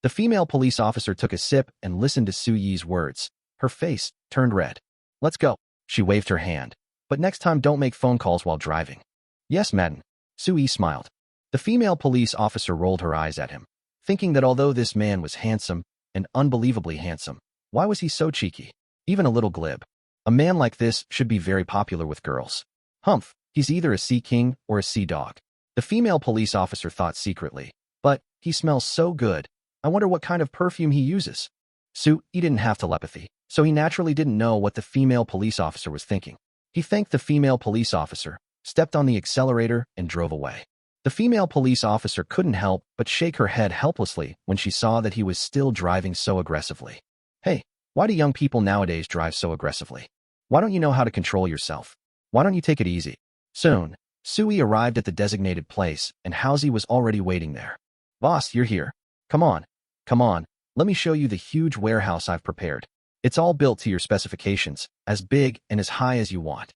The female police officer took a sip and listened to Su-Yi's words. Her face turned red. "Let's go." She waved her hand. "But next time don't make phone calls while driving." "Yes, madam." Su-Yi smiled. The female police officer rolled her eyes at him, thinking that although this man was handsome and unbelievably handsome, why was he so cheeky? Even a little glib. A man like this should be very popular with girls. Humph, he's either a sea king or a sea dog. The female police officer thought secretly. But he smells so good. I wonder what kind of perfume he uses. Su-Yi didn't have telepathy, so he naturally didn't know what the female police officer was thinking. He thanked the female police officer, stepped on the accelerator, and drove away. The female police officer couldn't help but shake her head helplessly when she saw that he was still driving so aggressively. Hey, why do young people nowadays drive so aggressively? Why don't you know how to control yourself? Why don't you take it easy? Soon, Sui arrived at the designated place, and Housie was already waiting there. "Boss, you're here. Come on. Come on. Let me show you the huge warehouse I've prepared. It's all built to your specifications, as big and as high as you want.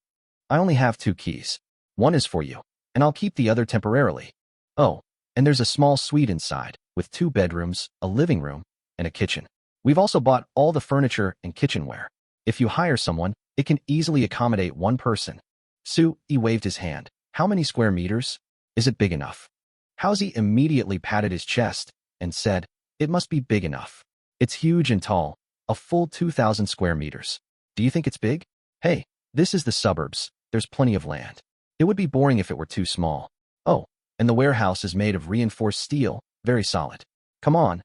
I only have 2 keys. One is for you, and I'll keep the other temporarily. Oh, and there's a small suite inside, with 2 bedrooms, a living room, and a kitchen. We've also bought all the furniture and kitchenware. If you hire someone, it can easily accommodate 1 person." Su-Yi waved his hand. "How many square meters? Is it big enough?" Housie immediately patted his chest and said, "It must be big enough. It's huge and tall, a full 2,000 square meters. Do you think it's big? Hey, this is the suburbs. There's plenty of land. It would be boring if it were too small. Oh, and the warehouse is made of reinforced steel, very solid. Come on,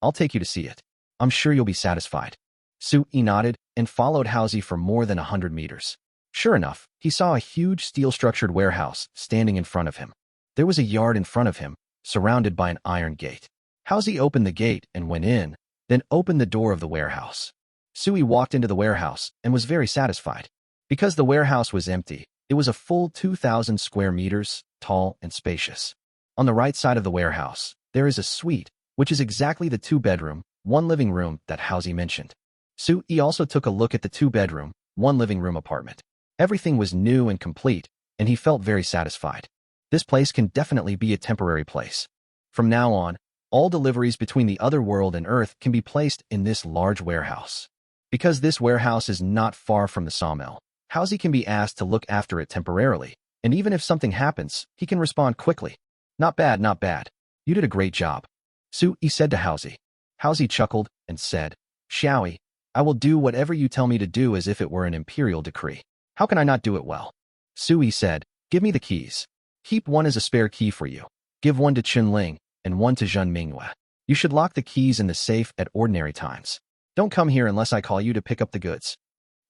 I'll take you to see it. I'm sure you'll be satisfied." Su-Yi nodded and followed Housie for more than 100 meters. Sure enough, he saw a huge steel-structured warehouse standing in front of him. There was a yard in front of him, surrounded by an iron gate. Housie opened the gate and went in, then opened the door of the warehouse. Sui walked into the warehouse and was very satisfied. Because the warehouse was empty, it was a full 2,000 square meters, tall and spacious. On the right side of the warehouse, there is a suite, which is exactly the 2-bedroom, 1 living room that Housie mentioned. Sui also took a look at the 2-bedroom, 1 living room apartment. Everything was new and complete, and he felt very satisfied. This place can definitely be a temporary place. From now on, all deliveries between the other world and Earth can be placed in this large warehouse. Because this warehouse is not far from the sawmill, Housie can be asked to look after it temporarily, and even if something happens, he can respond quickly. Not bad, not bad. You did a great job. Sui said to Housie. Housie chuckled and said, "Xiaoyi, I will do whatever you tell me to do as if it were an imperial decree. How can I not do it well?" Sui said, "Give me the keys. Keep 1 as a spare key for you. Give 1 to Chunling and 1 to Zhen Minghua. You should lock the keys in the safe at ordinary times. Don't come here unless I call you to pick up the goods."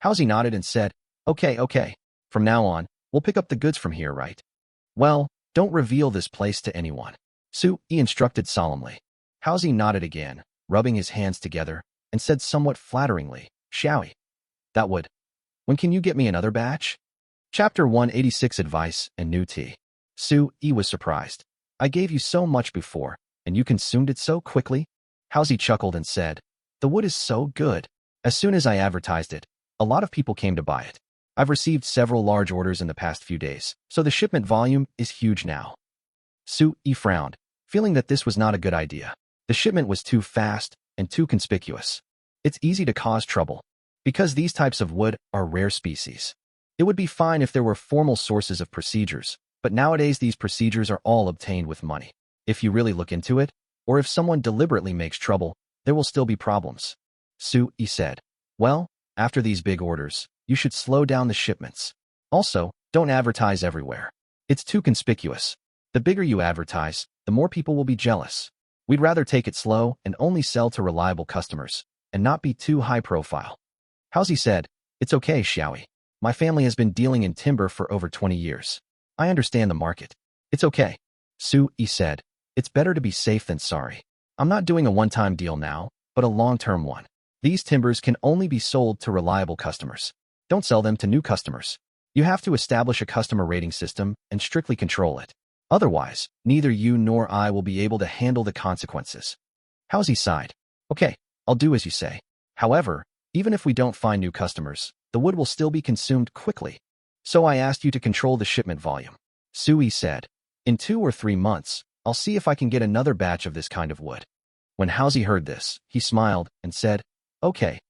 Housie nodded and said, Okay. From now on, we'll pick up the goods from here, right? Well, don't reveal this place to anyone." Sui instructed solemnly. Housie nodded again, rubbing his hands together, and said somewhat flatteringly, "Xiaoyi, that would. When can you get me another batch?" Chapter 186 Advice and New Tea. Sui was surprised. "I gave you so much before, and you consumed it so quickly?" Housie chuckled and said, "The wood is so good. As soon as I advertised it, a lot of people came to buy it. I've received several large orders in the past few days, so the shipment volume is huge now." Sui frowned, feeling that this was not a good idea. The shipment was too fast and too conspicuous. It's easy to cause trouble, because these types of wood are rare species. It would be fine if there were formal sources of procedures, but nowadays these procedures are all obtained with money. If you really look into it, or if someone deliberately makes trouble, there will still be problems. Sui said, "Well, after these big orders, you should slow down the shipments. Also, don't advertise everywhere. It's too conspicuous. The bigger you advertise, the more people will be jealous. We'd rather take it slow and only sell to reliable customers, and not be too high profile." Housie said, "It's okay, Xiaoyi. My family has been dealing in timber for over 20 years. I understand the market. It's okay." Sui said, "It's better to be safe than sorry. I'm not doing a one-time deal now, but a long-term one. These timbers can only be sold to reliable customers. Don't sell them to new customers. You have to establish a customer rating system and strictly control it. Otherwise, neither you nor I will be able to handle the consequences." Housie sighed. "Okay, I'll do as you say. However, even if we don't find new customers, the wood will still be consumed quickly. So I asked you to control the shipment volume. Sui said. In 2 or 3 months, I'll see if I can get another batch of this kind of wood. When Halsey heard this, he smiled and said, Okay,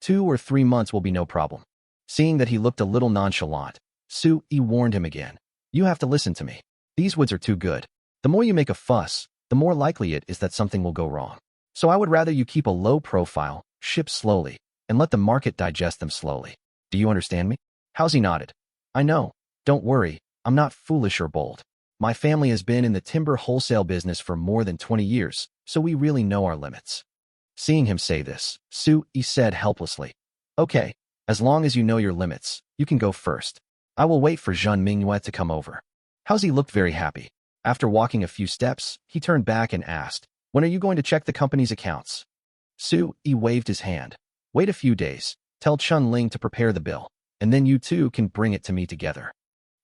2 or 3 months will be no problem. Seeing that he looked a little nonchalant, Sui warned him again. You have to listen to me. These woods are too good. The more you make a fuss, the more likely it is that something will go wrong. So I would rather you keep a low profile, ship slowly, and let the market digest them slowly. Do you understand me? Halsey nodded. I know. Don't worry, I'm not foolish or bold. My family has been in the timber wholesale business for more than 20 years, so we really know our limits. Seeing him say this, Sui said helplessly, Okay, as long as you know your limits, you can go first. I will wait for Jean Minghua to come over. Halsey looked very happy. After walking a few steps, he turned back and asked, When are you going to check the company's accounts? Sui waved his hand. Wait a few days. Tell Chun Ling to prepare the bill, and then you two can bring it to me together.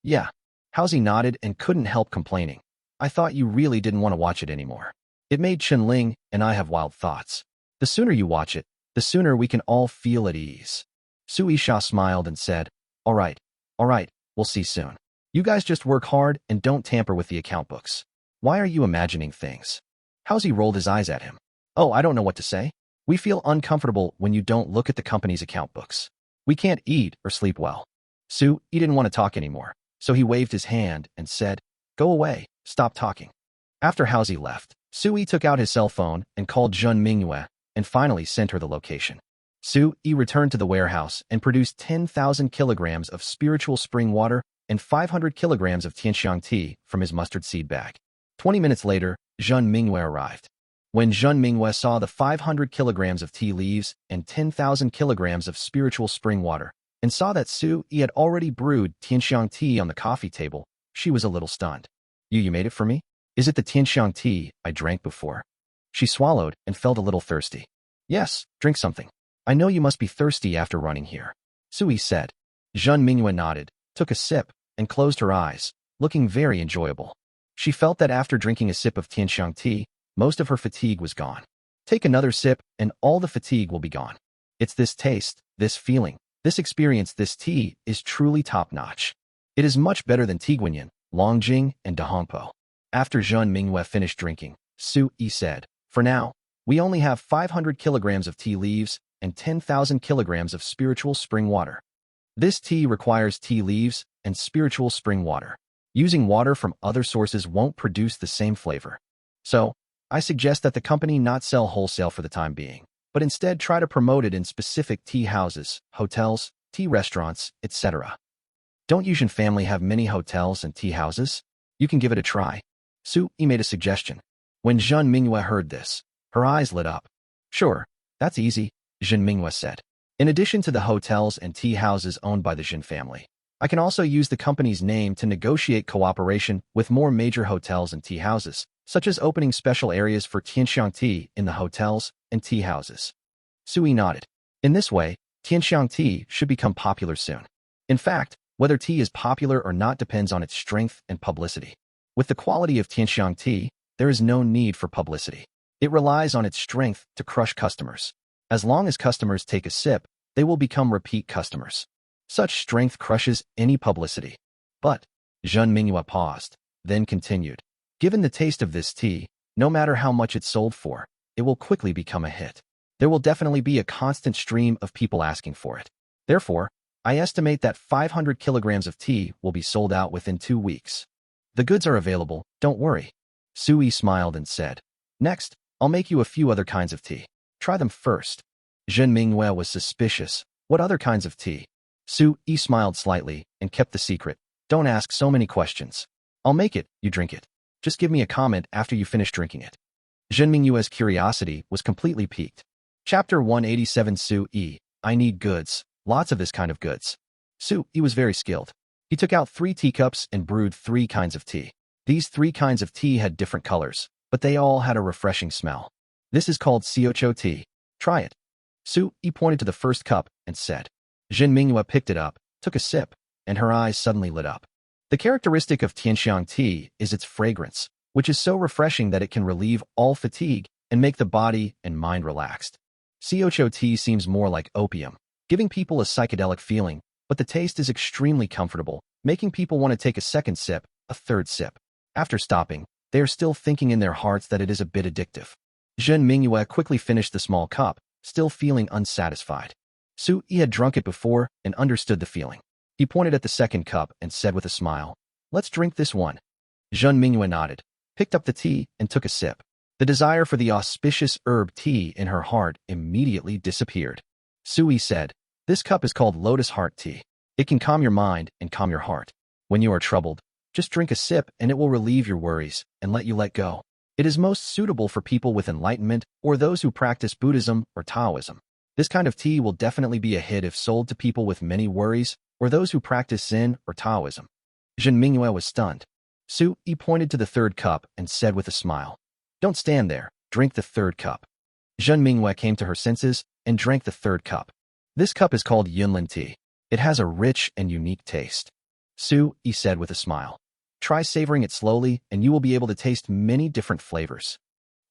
Yeah. Halsey nodded and couldn't help complaining. I thought you really didn't want to watch it anymore. It made Chun Ling and I have wild thoughts. The sooner you watch it, the sooner we can all feel at ease. Sui Sha smiled and said, All right, we'll see soon. You guys just work hard and don't tamper with the account books. Why are you imagining things? Halsey rolled his eyes at him. Oh, I don't know what to say. We feel uncomfortable when you don't look at the company's account books. We can't eat or sleep well. Sui didn't want to talk anymore, so he waved his hand and said, Go away, stop talking. After Halsey left, Sui took out his cell phone and called Jean Minghua and finally sent her the location. Sui returned to the warehouse and produced 10,000 kilograms of spiritual spring water and 500 kilograms of tianxiang tea from his mustard seed bag. 20 minutes later, Jean Minghua arrived. When Jean Minghua saw the 500 kilograms of tea leaves and 10,000 kilograms of spiritual spring water, and saw that Sui had already brewed tianxiang tea on the coffee table, she was a little stunned. You made it for me? Is it the tianxiang tea I drank before? She swallowed and felt a little thirsty. Yes, drink something. I know you must be thirsty after running here. Sui said. Jean Minghua nodded, took a sip, and closed her eyes, looking very enjoyable. She felt that after drinking a sip of tianxiang tea, most of her fatigue was gone. Take another sip and all the fatigue will be gone. It's this taste, this feeling, this experience, this tea is truly top-notch. It is much better than Tiguanyin, Longjing, and Dahongpo. After Jean Minghua finished drinking, Sui said, For now, we only have 500 kilograms of tea leaves and 10,000 kilograms of spiritual spring water. This tea requires tea leaves and spiritual spring water. Using water from other sources won't produce the same flavor. So, I suggest that the company not sell wholesale for the time being, but instead try to promote it in specific tea houses, hotels, tea restaurants, etc. Don't Yushin family have many hotels and tea houses? You can give it a try. Sui made a suggestion. When Jean Minghua heard this, her eyes lit up. Sure, that's easy, Jean Minghua said. In addition to the hotels and tea houses owned by the Jin family, I can also use the company's name to negotiate cooperation with more major hotels and tea houses, such as opening special areas for tianxiang tea in the hotels and tea houses. Sui nodded. In this way, tianxiang tea should become popular soon. In fact, whether tea is popular or not depends on its strength and publicity. With the quality of tianxiang tea, there is no need for publicity. It relies on its strength to crush customers. As long as customers take a sip, they will become repeat customers. Such strength crushes any publicity. But, Jean Minghua paused, then continued. Given the taste of this tea, no matter how much it's sold for, it will quickly become a hit. There will definitely be a constant stream of people asking for it. Therefore, I estimate that 500 kilograms of tea will be sold out within 2 weeks. The goods are available, don't worry. Sui smiled and said, Next, I'll make you a few other kinds of tea. Try them first. Jean Minghua was suspicious. What other kinds of tea? Sui smiled slightly and kept the secret. Don't ask so many questions. I'll make it, you drink it. Just give me a comment after you finish drinking it. Jean Minghua's curiosity was completely piqued. Chapter 187 Sui, I need goods, lots of this kind of goods. Sui was very skilled. He took out 3 teacups and brewed 3 kinds of tea. These 3 kinds of tea had different colors, but they all had a refreshing smell. This is called Siocho tea. Try it. Sui pointed to the first cup and said. Jean Minghua picked it up, took a sip, and her eyes suddenly lit up. The characteristic of tianxiang tea is its fragrance, which is so refreshing that it can relieve all fatigue and make the body and mind relaxed. Siocho tea seems more like opium, giving people a psychedelic feeling, but the taste is extremely comfortable, making people want to take a second sip, a third sip. After stopping, they are still thinking in their hearts that it is a bit addictive. Zhen Mingyue quickly finished the small cup, still feeling unsatisfied. Su Yi had drunk it before and understood the feeling. He pointed at the second cup and said with a smile, "Let's drink this one." Zhen Mingyue nodded, picked up the tea, and took a sip. The desire for the auspicious herb tea in her heart immediately disappeared. Su Yi said, "This cup is called Lotus Heart Tea. It can calm your mind and calm your heart. When you are troubled, just drink a sip and it will relieve your worries and let you let go. It is most suitable for people with enlightenment or those who practice Buddhism or Taoism. This kind of tea will definitely be a hit if sold to people with many worries or those who practice Zen or Taoism." Zhen Mingyue was stunned. Su Yi pointed to the third cup and said with a smile, "Don't stand there, drink the third cup." Zhen Mingyue came to her senses and drank the third cup. This cup is called Yunlin tea. It has a rich and unique taste. Su Yi said with a smile, "Try savoring it slowly and you will be able to taste many different flavors.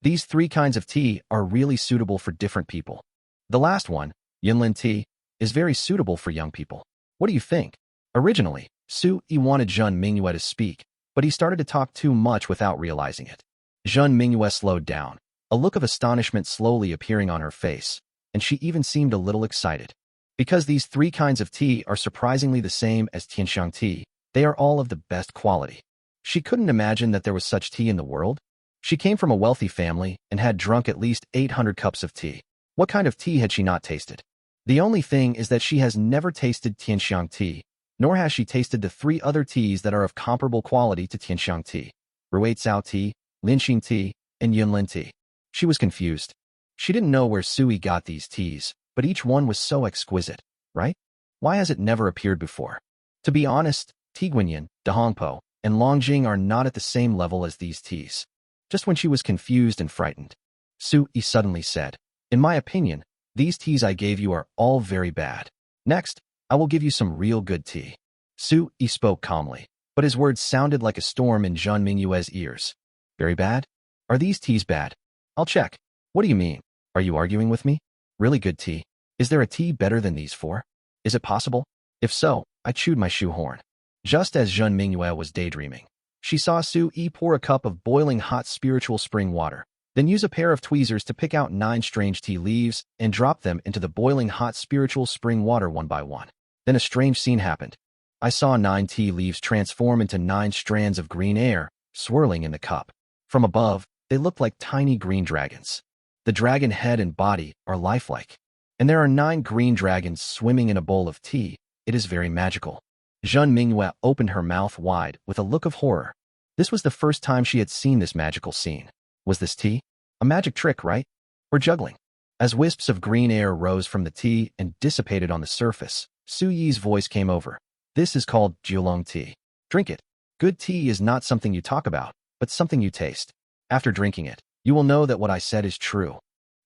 These three kinds of tea are really suitable for different people. The last one, Yunlin tea, is very suitable for young people. What do you think?" Originally, Su Yi wanted Zhen Mingyue to speak, but he started to talk too much without realizing it. Zhen Mingyue slowed down, a look of astonishment slowly appearing on her face, and she even seemed a little excited. Because these three kinds of tea are surprisingly the same as Tianxiang tea, they are all of the best quality. She couldn't imagine that there was such tea in the world. She came from a wealthy family and had drunk at least 800 cups of tea. What kind of tea had she not tasted? The only thing is that she has never tasted Tianxiang tea, nor has she tasted the three other teas that are of comparable quality to Tianxiang tea: Ruizao tea, Linxing tea, and Yunlin tea. She was confused. She didn't know where Su Yi got these teas, but each one was so exquisite, right? Why has it never appeared before? To be honest, Tiguanyin, Dahongpo, and Longjing are not at the same level as these teas. Just when she was confused and frightened, Su Yi suddenly said, "In my opinion, these teas I gave you are all very bad. Next, I will give you some real good tea." Su Yi spoke calmly, but his words sounded like a storm in Zhen Mingyue's ears. "Very bad? Are these teas bad? I'll check." "What do you mean? Are you arguing with me? Really good tea? Is there a tea better than these four? Is it possible?" If so, I chewed my shoehorn. Just as Zhen Mingyue was daydreaming, she saw Su Yi pour a cup of boiling hot spiritual spring water, then use a pair of tweezers to pick out 9 strange tea leaves and drop them into the boiling hot spiritual spring water one by one. Then a strange scene happened. I saw 9 tea leaves transform into 9 strands of green air, swirling in the cup. From above, they looked like tiny green dragons. The dragon head and body are lifelike. And there are 9 green dragons swimming in a bowl of tea. It is very magical. Zhen Mingyue opened her mouth wide with a look of horror. This was the first time she had seen this magical scene. Was this tea? A magic trick, right? Or juggling? As wisps of green air rose from the tea and dissipated on the surface, Su Yi's voice came over. "This is called Jiulong tea. Drink it. Good tea is not something you talk about, but something you taste. After drinking it, you will know that what I said is true."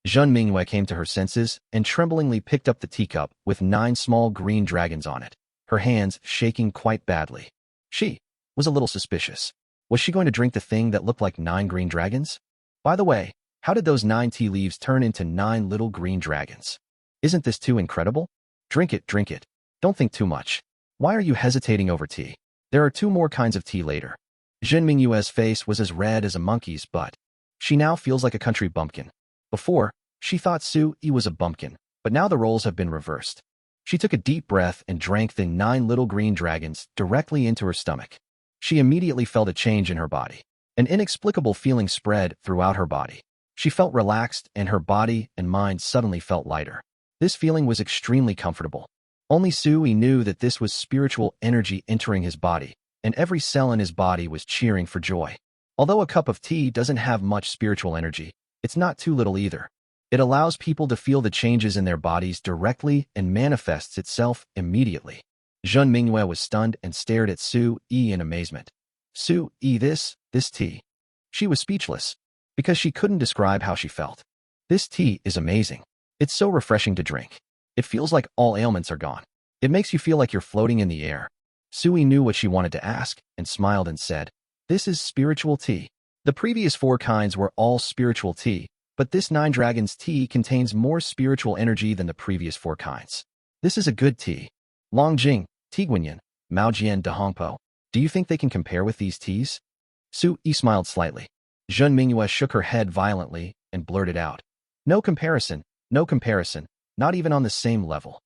Zhen Mingyue came to her senses and tremblingly picked up the teacup with 9 small green dragons on it, her hands shaking quite badly. She was a little suspicious. Was she going to drink the thing that looked like 9 green dragons? By the way, how did those 9 tea leaves turn into 9 little green dragons? Isn't this too incredible? Drink it, drink it. Don't think too much. Why are you hesitating over tea? There are 2 more kinds of tea later. Zhen Mingyue's face was as red as a monkey's butt. She now feels like a country bumpkin. Before, she thought Su Yi was a bumpkin, but now the roles have been reversed. She took a deep breath and drank the 9 little green dragons directly into her stomach. She immediately felt a change in her body. An inexplicable feeling spread throughout her body. She felt relaxed and her body and mind suddenly felt lighter. This feeling was extremely comfortable. Only Su Yi knew that this was spiritual energy entering his body, and every cell in his body was cheering for joy. Although a cup of tea doesn't have much spiritual energy, it's not too little either. It allows people to feel the changes in their bodies directly and manifests itself immediately. Zhen Mingyue was stunned and stared at Su Yi in amazement. "Su Yi, this tea." She was speechless, because she couldn't describe how she felt. "This tea is amazing. It's so refreshing to drink. It feels like all ailments are gone. It makes you feel like you're floating in the air." Su Yi knew what she wanted to ask, and smiled and said, "This is spiritual tea. The previous 4 kinds were all spiritual tea, but this 9 dragons tea contains more spiritual energy than the previous 4 kinds. This is a good tea. Longjing, Tiguanyan, Maojian de Hongpo. Do you think they can compare with these teas? Su Yi smiled slightly. Zhen Mingyue shook her head violently and blurted out. No comparison, no comparison, not even on the same level.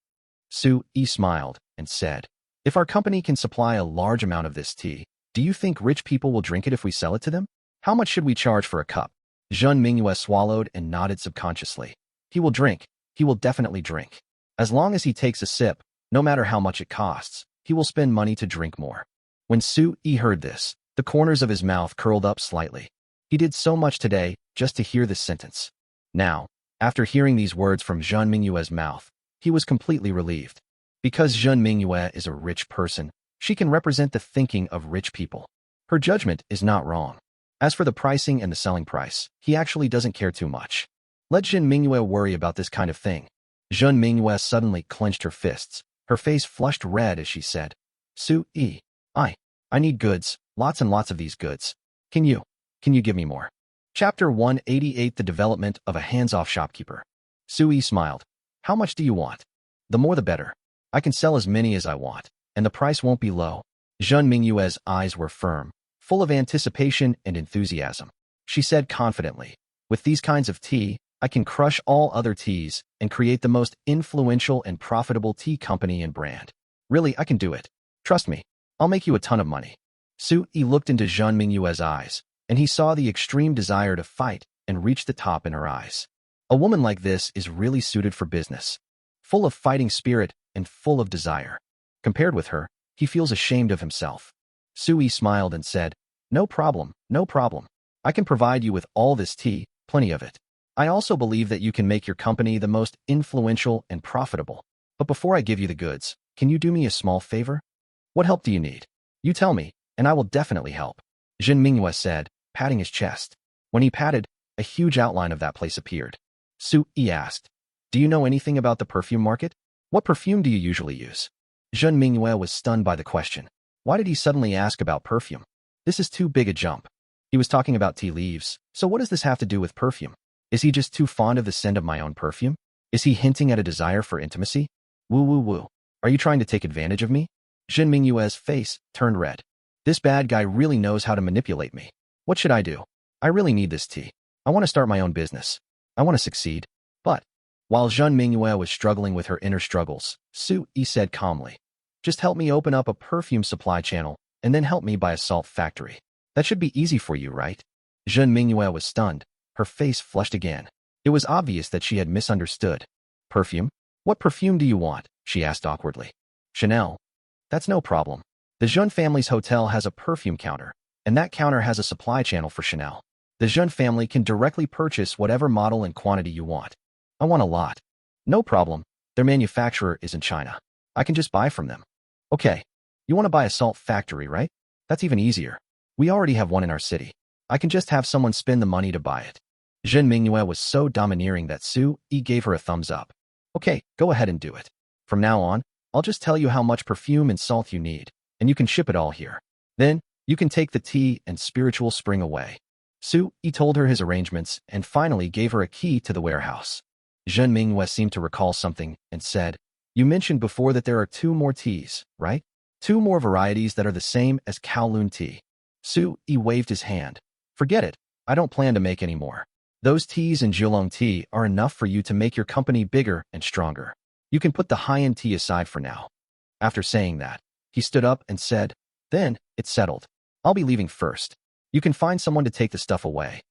Su Yi smiled and said, if our company can supply a large amount of this tea, do you think rich people will drink it if we sell it to them? How much should we charge for a cup? Zhen Mingyue swallowed and nodded subconsciously. He will drink. He will definitely drink. As long as he takes a sip, no matter how much it costs, he will spend money to drink more. When Su Yi heard this, the corners of his mouth curled up slightly. He did so much today just to hear this sentence. Now, after hearing these words from Zhen Mingyue's mouth, he was completely relieved. Because Zhen Mingyue is a rich person, she can represent the thinking of rich people. Her judgment is not wrong. As for the pricing and the selling price, he actually doesn't care too much. Let Zhen Mingyue worry about this kind of thing. Zhen Mingyue suddenly clenched her fists. Her face flushed red as she said, Su Yi, I need goods, lots and lots of these goods. Can you give me more? Chapter 188 The Development of a Hands-Off Shopkeeper. Su Yi smiled. How much do you want? The more the better. I can sell as many as I want, and the price won't be low. Zhen Mingyue's eyes were firm, full of anticipation and enthusiasm. She said confidently, with these kinds of tea, I can crush all other teas and create the most influential and profitable tea company and brand. Really, I can do it. Trust me, I'll make you a ton of money. Su Yi looked into Zhen Mingyue's eyes, and he saw the extreme desire to fight and reach the top in her eyes. A woman like this is really suited for business, full of fighting spirit and full of desire. Compared with her, he feels ashamed of himself. Su Yi smiled and said, No problem, no problem. I can provide you with all this tea, plenty of it. I also believe that you can make your company the most influential and profitable. But before I give you the goods, can you do me a small favor? What help do you need? You tell me, and I will definitely help. Zhen Mingyue said, patting his chest. When he patted, a huge outline of that place appeared. Su Yi asked, Do you know anything about the perfume market? What perfume do you usually use? Zhen Mingyue was stunned by the question. Why did he suddenly ask about perfume? This is too big a jump. He was talking about tea leaves, so what does this have to do with perfume? Is he just too fond of the scent of my own perfume? Is he hinting at a desire for intimacy? Woo woo woo. Are you trying to take advantage of me? Zhen Mingyue's face turned red. This bad guy really knows how to manipulate me. What should I do? I really need this tea. I want to start my own business. I want to succeed. But, while Zhen Mingyue was struggling with her inner struggles, Su Yi said calmly, Just help me open up a perfume supply channel, and then help me buy a salt factory. That should be easy for you, right? Zhen Mingyue was stunned. Her face flushed again. It was obvious that she had misunderstood. Perfume? What perfume do you want? She asked awkwardly. Chanel. That's no problem. The Zhen family's hotel has a perfume counter, and that counter has a supply channel for Chanel. The Zhen family can directly purchase whatever model and quantity you want. I want a lot. No problem. Their manufacturer is in China. I can just buy from them. Okay. You want to buy a salt factory, right? That's even easier. We already have one in our city. I can just have someone spend the money to buy it. Zhen Mingyue was so domineering that Su Yi gave her a thumbs up. Okay, go ahead and do it. From now on, I'll just tell you how much perfume and salt you need, and you can ship it all here. Then, you can take the tea and spiritual spring away. Su Yi told her his arrangements and finally gave her a key to the warehouse. Zhen Mingyue seemed to recall something and said, You mentioned before that there are 2 more teas, right? 2 more varieties that are the same as Kowloon tea. Su Yi waved his hand. Forget it. I don't plan to make any more. Those teas and Zhulong tea are enough for you to make your company bigger and stronger. You can put the high-end tea aside for now. After saying that, he stood up and said, Then, it's settled. I'll be leaving first. You can find someone to take the stuff away.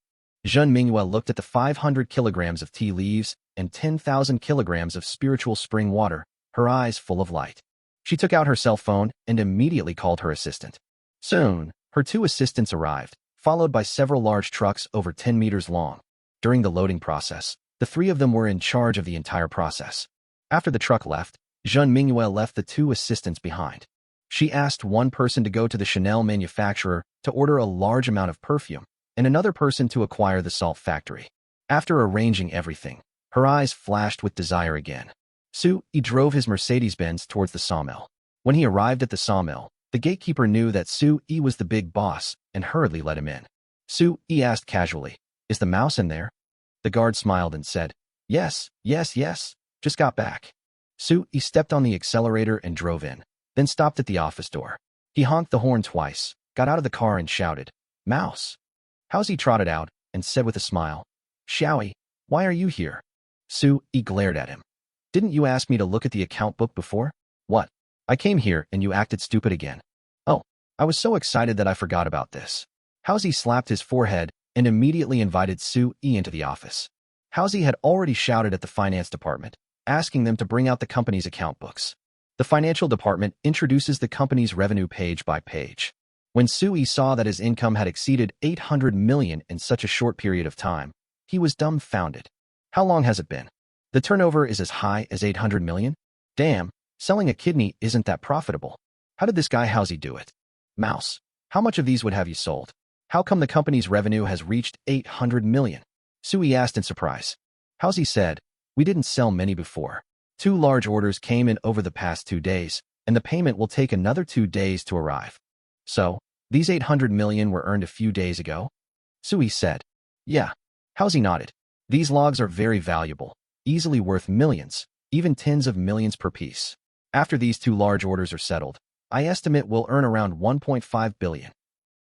Zhen Mingyue looked at the 500 kilograms of tea leaves and 10,000 kilograms of spiritual spring water, her eyes full of light. She took out her cell phone and immediately called her assistant. Soon, her 2 assistants arrived, followed by several large trucks over 10 meters long. During the loading process, the 3 of them were in charge of the entire process. After the truck left, Zhen Mingyue left the 2 assistants behind. She asked one person to go to the Chanel manufacturer to order a large amount of perfume, and another person to acquire the salt factory. After arranging everything, her eyes flashed with desire again. Su Yi drove his Mercedes-Benz towards the sawmill. When he arrived at the sawmill, the gatekeeper knew that Su Yi was the big boss and hurriedly let him in. Su Yi asked casually, Is the mouse in there? The guard smiled and said, Yes, yes, yes. Just got back. Su-yi stepped on the accelerator and drove in, then stopped at the office door. He honked the horn twice, got out of the car and shouted, "Mouse!" Housie trotted out and said with a smile, "Xiaoyi, why are you here?" Su-yi glared at him. "Didn't you ask me to look at the account book before?" "What? I came here and you acted stupid again." "Oh, I was so excited that I forgot about this." Housie slapped his forehead and immediately invited Su-yi into the office. Housie had already shouted at the finance department, asking them to bring out the company's account books. The financial department introduces the company's revenue page by page. When Su-yi saw that his income had exceeded 800 million in such a short period of time, he was dumbfounded. How long has it been? The turnover is as high as 800 million? Damn, selling a kidney isn't that profitable. How did this guy Housie do it? Mouse, how much of these would have you sold? How come the company's revenue has reached 800 million? Su-yi asked in surprise. Housie said, "We didn't sell many before. 2 large orders came in over the past 2 days, and the payment will take another 2 days to arrive." "So, these 800 million were earned a few days ago?" Su-yi said. "Yeah." Housie nodded. "These logs are very valuable, easily worth millions, even tens of millions per piece. After these 2 large orders are settled, I estimate we'll earn around 1.5 billion.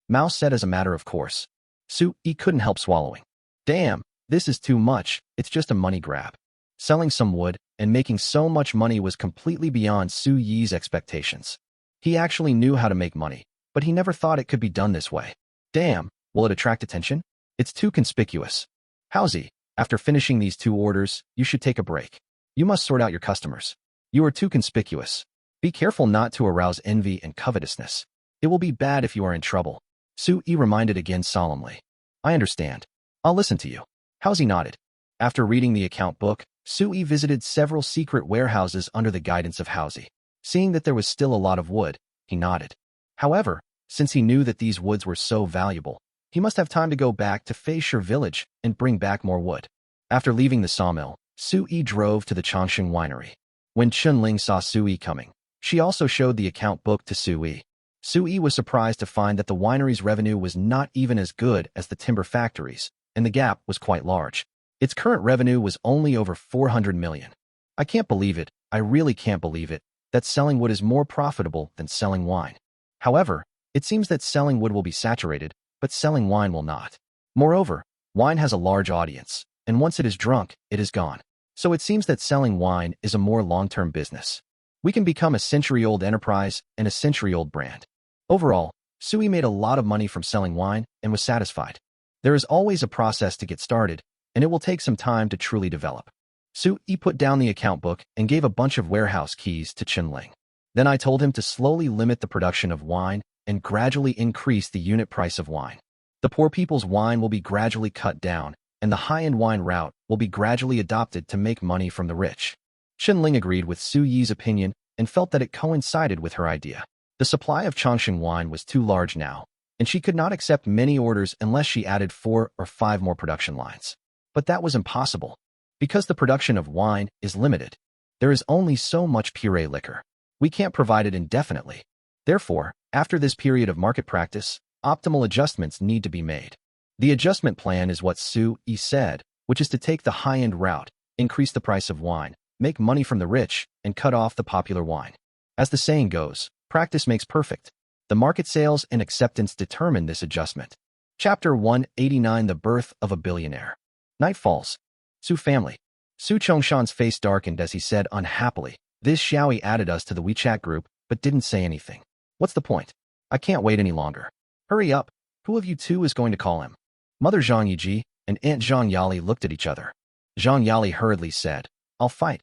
Mouse said as a matter of course. Su-yi couldn't help swallowing. Damn, this is too much, it's just a money grab. Selling some wood and making so much money was completely beyond Su-yi's expectations. He actually knew how to make money, but he never thought it could be done this way. Damn, will it attract attention? It's too conspicuous. Housie, after finishing these 2 orders, you should take a break. You must sort out your customers. You are too conspicuous. Be careful not to arouse envy and covetousness. It will be bad if you are in trouble. Su-yi reminded again solemnly. I understand. I'll listen to you. Housie nodded. After reading the account book, Su-yi visited several secret warehouses under the guidance of Housie. Seeing that there was still a lot of wood, he nodded. However, since he knew that these woods were so valuable, he must have time to go back to Feisher village and bring back more wood. After leaving the sawmill, Su-yi drove to the Chongqing winery. When Chunling saw Su-yi coming, she also showed the account book to Su-yi. Su-yi was surprised to find that the winery's revenue was not even as good as the timber factories, and the gap was quite large. Its current revenue was only over 400 million. I can't believe it, I really can't believe it, that selling wood is more profitable than selling wine. However, it seems that selling wood will be saturated, but selling wine will not. Moreover, wine has a large audience, and once it is drunk, it is gone. So it seems that selling wine is a more long-term business. We can become a century-old enterprise and a century-old brand. Overall, Su-yi made a lot of money from selling wine and was satisfied. There is always a process to get started, and it will take some time to truly develop. Su-yi put down the account book and gave a bunch of warehouse keys to Chunling. Then I told him to slowly limit the production of wine and gradually increase the unit price of wine. The poor people's wine will be gradually cut down, and the high-end wine route will be gradually adopted to make money from the rich. Chunling agreed with Su-yi's opinion and felt that it coincided with her idea. The supply of Chongqing wine was too large now, and she could not accept many orders unless she added 4 or 5 more production lines. But that was impossible, because the production of wine is limited. There is only so much puree liquor. We can't provide it indefinitely. Therefore, after this period of market practice, optimal adjustments need to be made. The adjustment plan is what Su-yi said, which is to take the high-end route, increase the price of wine, make money from the rich, and cut off the popular wine. As the saying goes, practice makes perfect. The market sales and acceptance determine this adjustment. Chapter 189: The Birth of a Billionaire. Night falls. Su family. Su Chongshan's face darkened as he said unhappily, "This Xiaoyi added us to the WeChat group, but didn't say anything. What's the point? I can't wait any longer. Hurry up, who of you two is going to call him?" Mother Zhang Yiji and Aunt Zhang Yali looked at each other. Zhang Yali hurriedly said, I'll fight,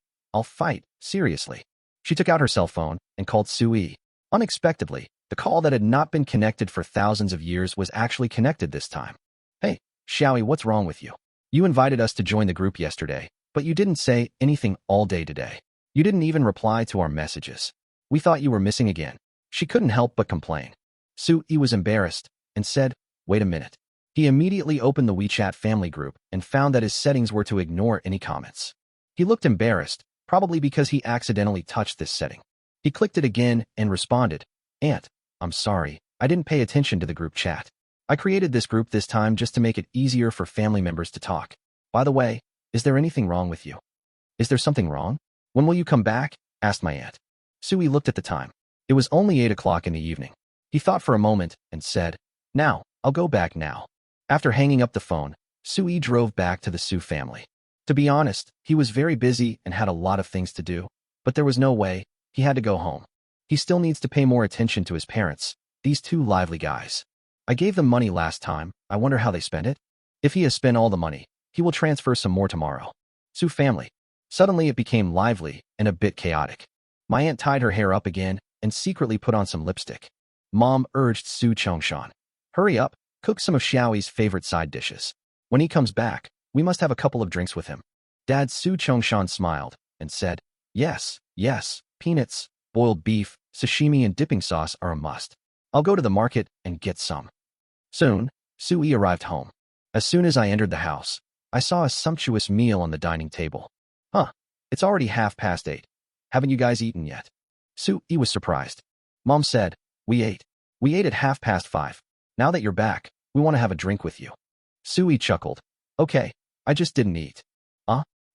seriously." She took out her cell phone and called Su-yi. Unexpectedly, the call that had not been connected for thousands of years was actually connected this time. "Hey, Xiaoyi, what's wrong with you? You invited us to join the group yesterday, but you didn't say anything all day today. You didn't even reply to our messages. We thought you were missing again." She couldn't help but complain. Su-yi was embarrassed and said, "Wait a minute." He immediately opened the WeChat family group and found that his settings were to ignore any comments. He looked embarrassed, probably because he accidentally touched this setting. He clicked it again and responded, "Aunt, I'm sorry, I didn't pay attention to the group chat. I created this group this time just to make it easier for family members to talk. By the way, is there anything wrong with you? Is there something wrong?" When will you come back? Asked my aunt. Sui looked at the time. It was only 8 o'clock in the evening. He thought for a moment and said, now, I'll go back now. After hanging up the phone, Sui drove back to the Su family. To be honest, he was very busy and had a lot of things to do, but there was no way. He had to go home. He still needs to pay more attention to his parents, these two lively guys. I gave them money last time. I wonder how they spent it. If he has spent all the money, he will transfer some more tomorrow. Su family. Suddenly it became lively and a bit chaotic. My aunt tied her hair up again and secretly put on some lipstick. Mom urged Su Chongshan. Hurry up, cook some of Xiaoyi's favorite side dishes. When he comes back, we must have a couple of drinks with him. Dad Su Chongshan smiled and said, yes, peanuts, boiled beef, sashimi and dipping sauce are a must. I'll go to the market and get some. Soon, Sui arrived home. As soon as I entered the house, I saw a sumptuous meal on the dining table. It's already 8:30. Haven't you guys eaten yet? Sui was surprised. Mom said, we ate. We ate at 5:30. Now that you're back, we want to have a drink with you. Sui chuckled. Okay, I just didn't eat.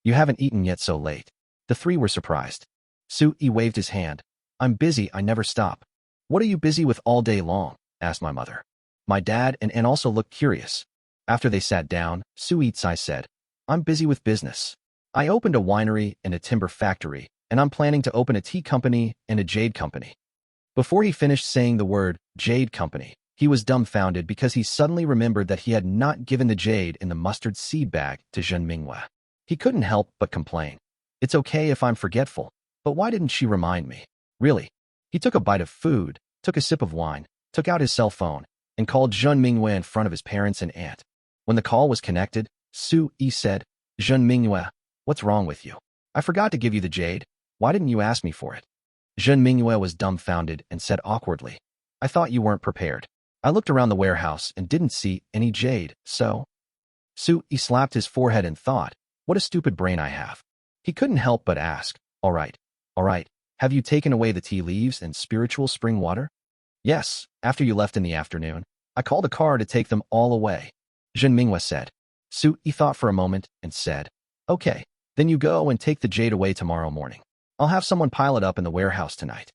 You haven't eaten yet so late. The three were surprised. Sui waved his hand. I'm busy, I never stop. What are you busy with all day long? Asked my mother. My dad and aunt also looked curious. After they sat down, Sui said, I'm busy with business. I opened a winery and a timber factory, and I'm planning to open a tea company and a jade company. Before he finished saying the word jade company, he was dumbfounded because he suddenly remembered that he had not given the jade in the mustard seed bag to Zhen Minghua. He couldn't help but complain. It's okay if I'm forgetful, but why didn't she remind me? Really? He took a bite of food, took a sip of wine, took out his cell phone, and called Zhen Minghua in front of his parents and aunt. When the call was connected, Sui said, Zhen Minghua, what's wrong with you? I forgot to give you the jade. Why didn't you ask me for it? Zhen Minghua was dumbfounded and said awkwardly, I thought you weren't prepared. I looked around the warehouse and didn't see any jade, so... Sui slapped his forehead and thought, what a stupid brain I have. He couldn't help but ask, all right, have you taken away the tea leaves and spiritual spring water? Yes, after you left in the afternoon, I called a car to take them all away. Zhen Minghua said. Sui thought for a moment and said, okay, then you go and take the jade away tomorrow morning. I'll have someone pile it up in the warehouse tonight.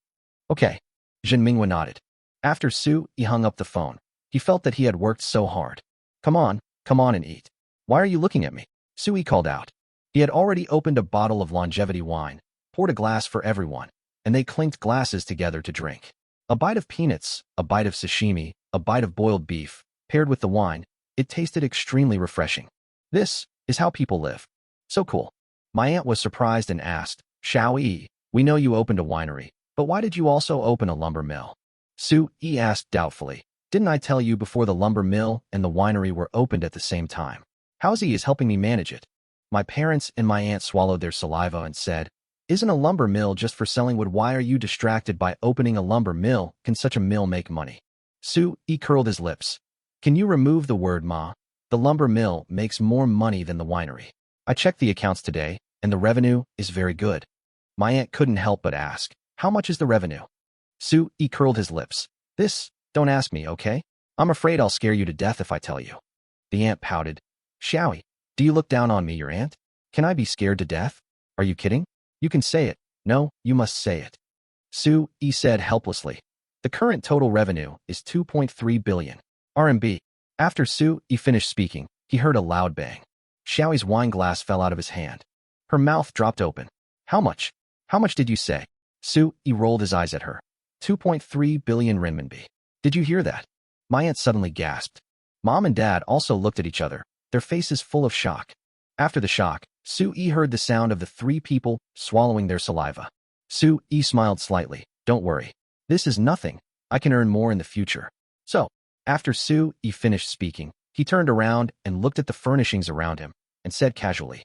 Okay. Zhen Minghua nodded. After Sui hung up the phone, he felt that he had worked so hard. Come on and eat. Why are you looking at me? Sui called out. He had already opened a bottle of longevity wine, poured a glass for everyone, and they clinked glasses together to drink. A bite of peanuts, a bite of sashimi, a bite of boiled beef, paired with the wine, it tasted extremely refreshing. This is how people live. So cool. My aunt was surprised and asked, Xiaoyi, we know you opened a winery, but why did you also open a lumber mill? Sui asked doubtfully, didn't I tell you before the lumber mill and the winery were opened at the same time? Howsy is helping me manage it. My parents and my aunt swallowed their saliva and said, isn't a lumber mill just for selling wood? Why are you distracted by opening a lumber mill? Can such a mill make money? Sui curled his lips. Can you remove the word ma? The lumber mill makes more money than the winery. I checked the accounts today, and the revenue is very good. My aunt couldn't help but ask, how much is the revenue? Sui curled his lips. Don't ask me, okay? I'm afraid I'll scare you to death if I tell you. The aunt pouted. Xiaoyi, do you look down on me, your aunt? Can I be scared to death? Are you kidding? You can say it. No, you must say it. Sui said helplessly. The current total revenue is 2.3 billion RMB. After Sui finished speaking, he heard a loud bang. Xiaoyi's wine glass fell out of his hand. Her mouth dropped open. How much? How much did you say? Sui rolled his eyes at her. 2.3 billion renminbi. Did you hear that? My aunt suddenly gasped. Mom and Dad also looked at each other, their faces full of shock. After the shock, Sui heard the sound of the three people swallowing their saliva. Sui smiled slightly. Don't worry. This is nothing. I can earn more in the future. So, after Sui finished speaking, he turned around and looked at the furnishings around him and said casually,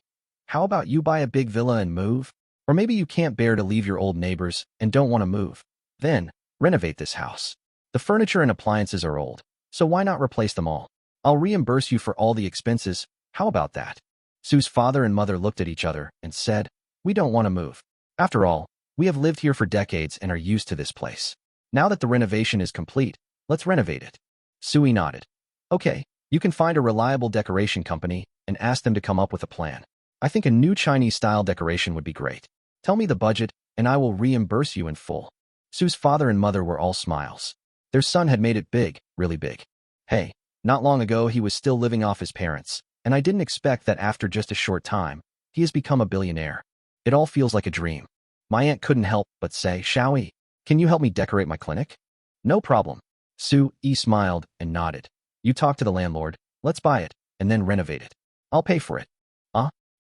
how about you buy a big villa and move? Or maybe you can't bear to leave your old neighbors and don't want to move. Then, renovate this house. The furniture and appliances are old, so why not replace them all? I'll reimburse you for all the expenses. How about that? Su's father and mother looked at each other and said, we don't want to move. After all, we have lived here for decades and are used to this place. Now that the renovation is complete, let's renovate it. Sui nodded. Okay, you can find a reliable decoration company and ask them to come up with a plan. I think a new Chinese-style decoration would be great. Tell me the budget, and I will reimburse you in full. Sue's father and mother were all smiles. Their son had made it big, really big. Hey, not long ago he was still living off his parents, and I didn't expect that after just a short time, he has become a billionaire. It all feels like a dream. My aunt couldn't help but say, Xiaoyi, can you help me decorate my clinic? No problem. Sue smiled and nodded. You talk to the landlord, let's buy it, and then renovate it. I'll pay for it.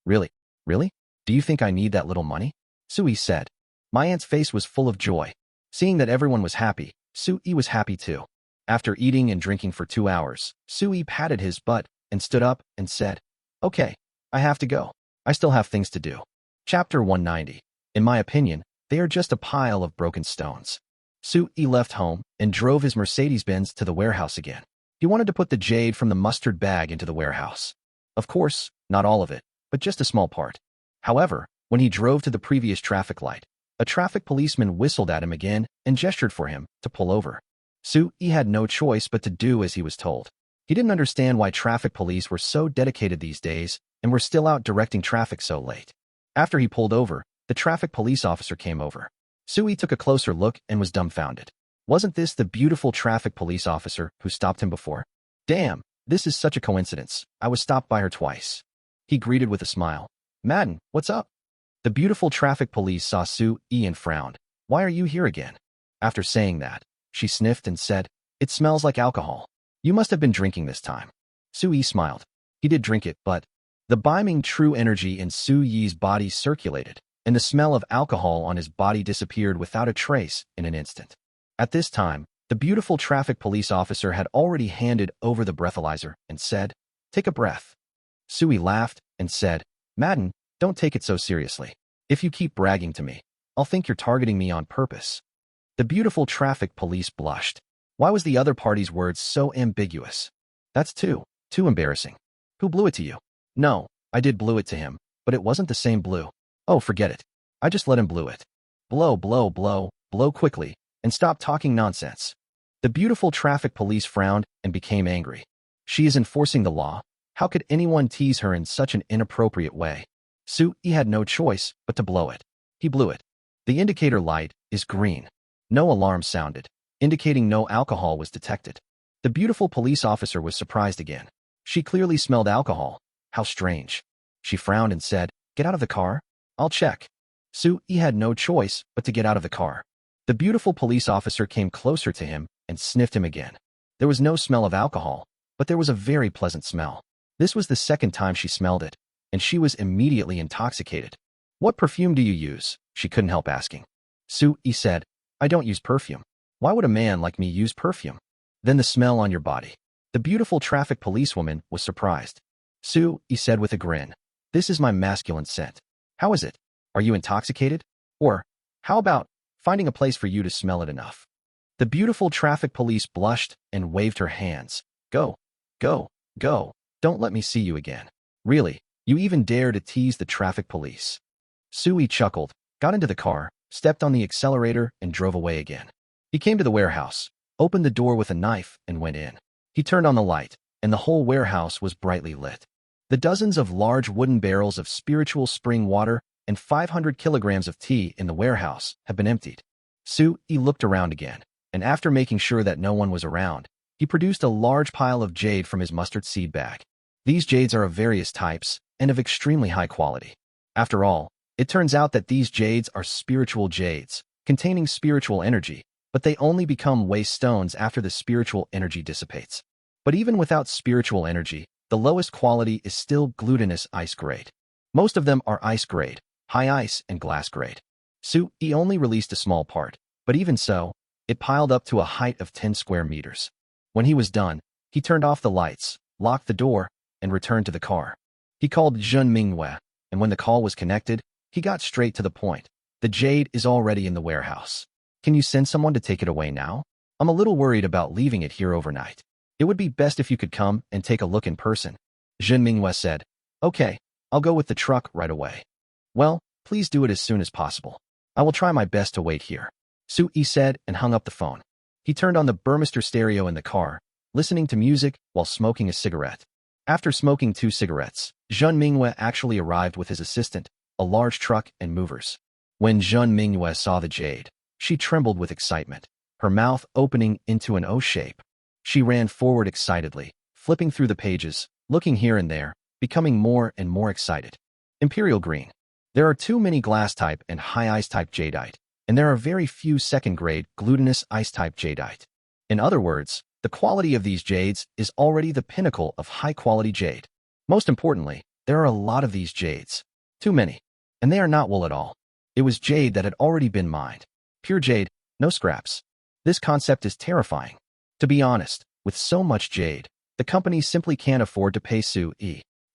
Really? Really? Do you think I need that little money? Sue said. My aunt's face was full of joy. Seeing that everyone was happy, Sue was happy too. After eating and drinking for 2 hours, Sue patted his butt and stood up and said, Okay, I have to go. I still have things to do. Chapter 190. In my opinion, they are just a pile of broken stones. Sue left home and drove his Mercedes-Benz to the warehouse again. He wanted to put the jade from the mustard bag into the warehouse. Of course, not all of it, but just a small part. However, when he drove to the previous traffic light, a traffic policeman whistled at him again and gestured for him to pull over. Sue had no choice but to do as he was told. He didn't understand why traffic police were so dedicated these days and were still out directing traffic so late. After he pulled over, the traffic police officer came over. Sue took a closer look and was dumbfounded. Wasn't this the beautiful traffic police officer who stopped him before? Damn, this is such a coincidence. I was stopped by her twice. He greeted with a smile. Madden, what's up? The beautiful traffic police saw Sue and frowned. Why are you here again? After saying that, she sniffed and said, It smells like alcohol. You must have been drinking this time. Sue smiled. He did drink it, but the beaming true energy in Sue's body circulated, and the smell of alcohol on his body disappeared without a trace in an instant. At this time, the beautiful traffic police officer had already handed over the breathalyzer and said, Take a breath. Sue laughed and said, Madden, don't take it so seriously. If you keep bragging to me, I'll think you're targeting me on purpose. The beautiful traffic police blushed. Why was the other party's words so ambiguous? That's too embarrassing. Who blew it to you? No, I did blew it to him, but it wasn't the same blue. Oh, forget it. I just let him blew it. Blow, blow, blow, blow quickly, and stop talking nonsense. The beautiful traffic police frowned and became angry. She is enforcing the law. How could anyone tease her in such an inappropriate way? Sue had no choice but to blow it. He blew it. The indicator light is green. No alarm sounded, indicating no alcohol was detected. The beautiful police officer was surprised again. She clearly smelled alcohol. How strange. She frowned and said, Get out of the car. I'll check. Sue had no choice but to get out of the car. The beautiful police officer came closer to him and sniffed him again. There was no smell of alcohol, but there was a very pleasant smell. This was the second time she smelled it, and she was immediately intoxicated. What perfume do you use? She couldn't help asking. Sue said, I don't use perfume. Why would a man like me use perfume? Then the smell on your body. The beautiful traffic policewoman was surprised. Sue said with a grin, This is my masculine scent. How is it? Are you intoxicated? Or, how about finding a place for you to smell it enough? The beautiful traffic police blushed and waved her hands. Go, go, go. Don't let me see you again. Really, you even dare to tease the traffic police. Sue chuckled, got into the car, stepped on the accelerator, and drove away again. He came to the warehouse, opened the door with a knife, and went in. He turned on the light, and the whole warehouse was brightly lit. The dozens of large wooden barrels of spiritual spring water and 500 kilograms of tea in the warehouse have been emptied. Sue looked around again, and after making sure that no one was around, he produced a large pile of jade from his mustard seed bag. These jades are of various types and of extremely high quality. After all, it turns out that these jades are spiritual jades, containing spiritual energy, but they only become waste stones after the spiritual energy dissipates. But even without spiritual energy, the lowest quality is still glutinous ice grade. Most of them are ice grade, high ice, and glass grade. Sue only released a small part, but even so, it piled up to a height of 10 square meters. When he was done, he turned off the lights, locked the door, and returned to the car. He called Zhen Minghua, and when the call was connected, he got straight to the point. The jade is already in the warehouse. Can you send someone to take it away now? I'm a little worried about leaving it here overnight. It would be best if you could come and take a look in person. Zhen Minghua said, Okay, I'll go with the truck right away. Well, please do it as soon as possible. I will try my best to wait here. Sue said and hung up the phone. He turned on the Burmester stereo in the car, listening to music while smoking a cigarette. After smoking 2 cigarettes, Zhen Minghua actually arrived with his assistant, a large truck and movers. When Jean Mingyue saw the jade, she trembled with excitement, her mouth opening into an O shape. She ran forward excitedly, flipping through the pages, looking here and there, becoming more and more excited. Imperial green. There are too many glass-type and high ice-type jadeite, and there are very few second-grade glutinous ice-type jadeite. In other words, the quality of these jades is already the pinnacle of high-quality jade. Most importantly, there are a lot of these jades. Too many. And they are not wool at all. It was jade that had already been mined. Pure jade, no scraps. This concept is terrifying. To be honest, with so much jade, the company simply can't afford to pay Sue.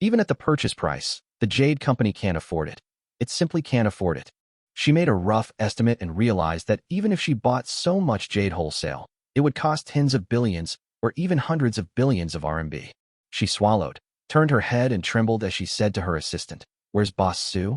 Even at the purchase price, the jade company can't afford it. It simply can't afford it. She made a rough estimate and realized that even if she bought so much jade wholesale, it would cost tens of billions or even hundreds of billions of RMB. She swallowed, turned her head and trembled as she said to her assistant, "Where's Boss Sue?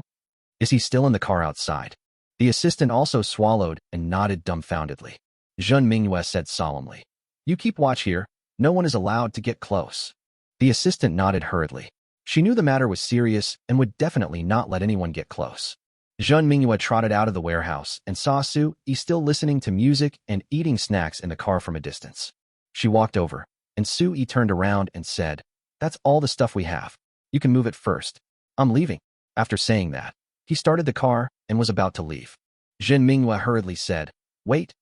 Is he still in the car outside?" The assistant also swallowed and nodded dumbfoundedly. Jean Mingyue said solemnly, "You keep watch here. No one is allowed to get close." The assistant nodded hurriedly. She knew the matter was serious and would definitely not let anyone get close. Jean Mingyue trotted out of the warehouse and saw Sue still listening to music and eating snacks in the car from a distance. She walked over, and Sue turned around and said, "That's all the stuff we have. You can move it first. I'm leaving." After saying that, he started the car and was about to leave. Jean Mingyue hurriedly said, Wait,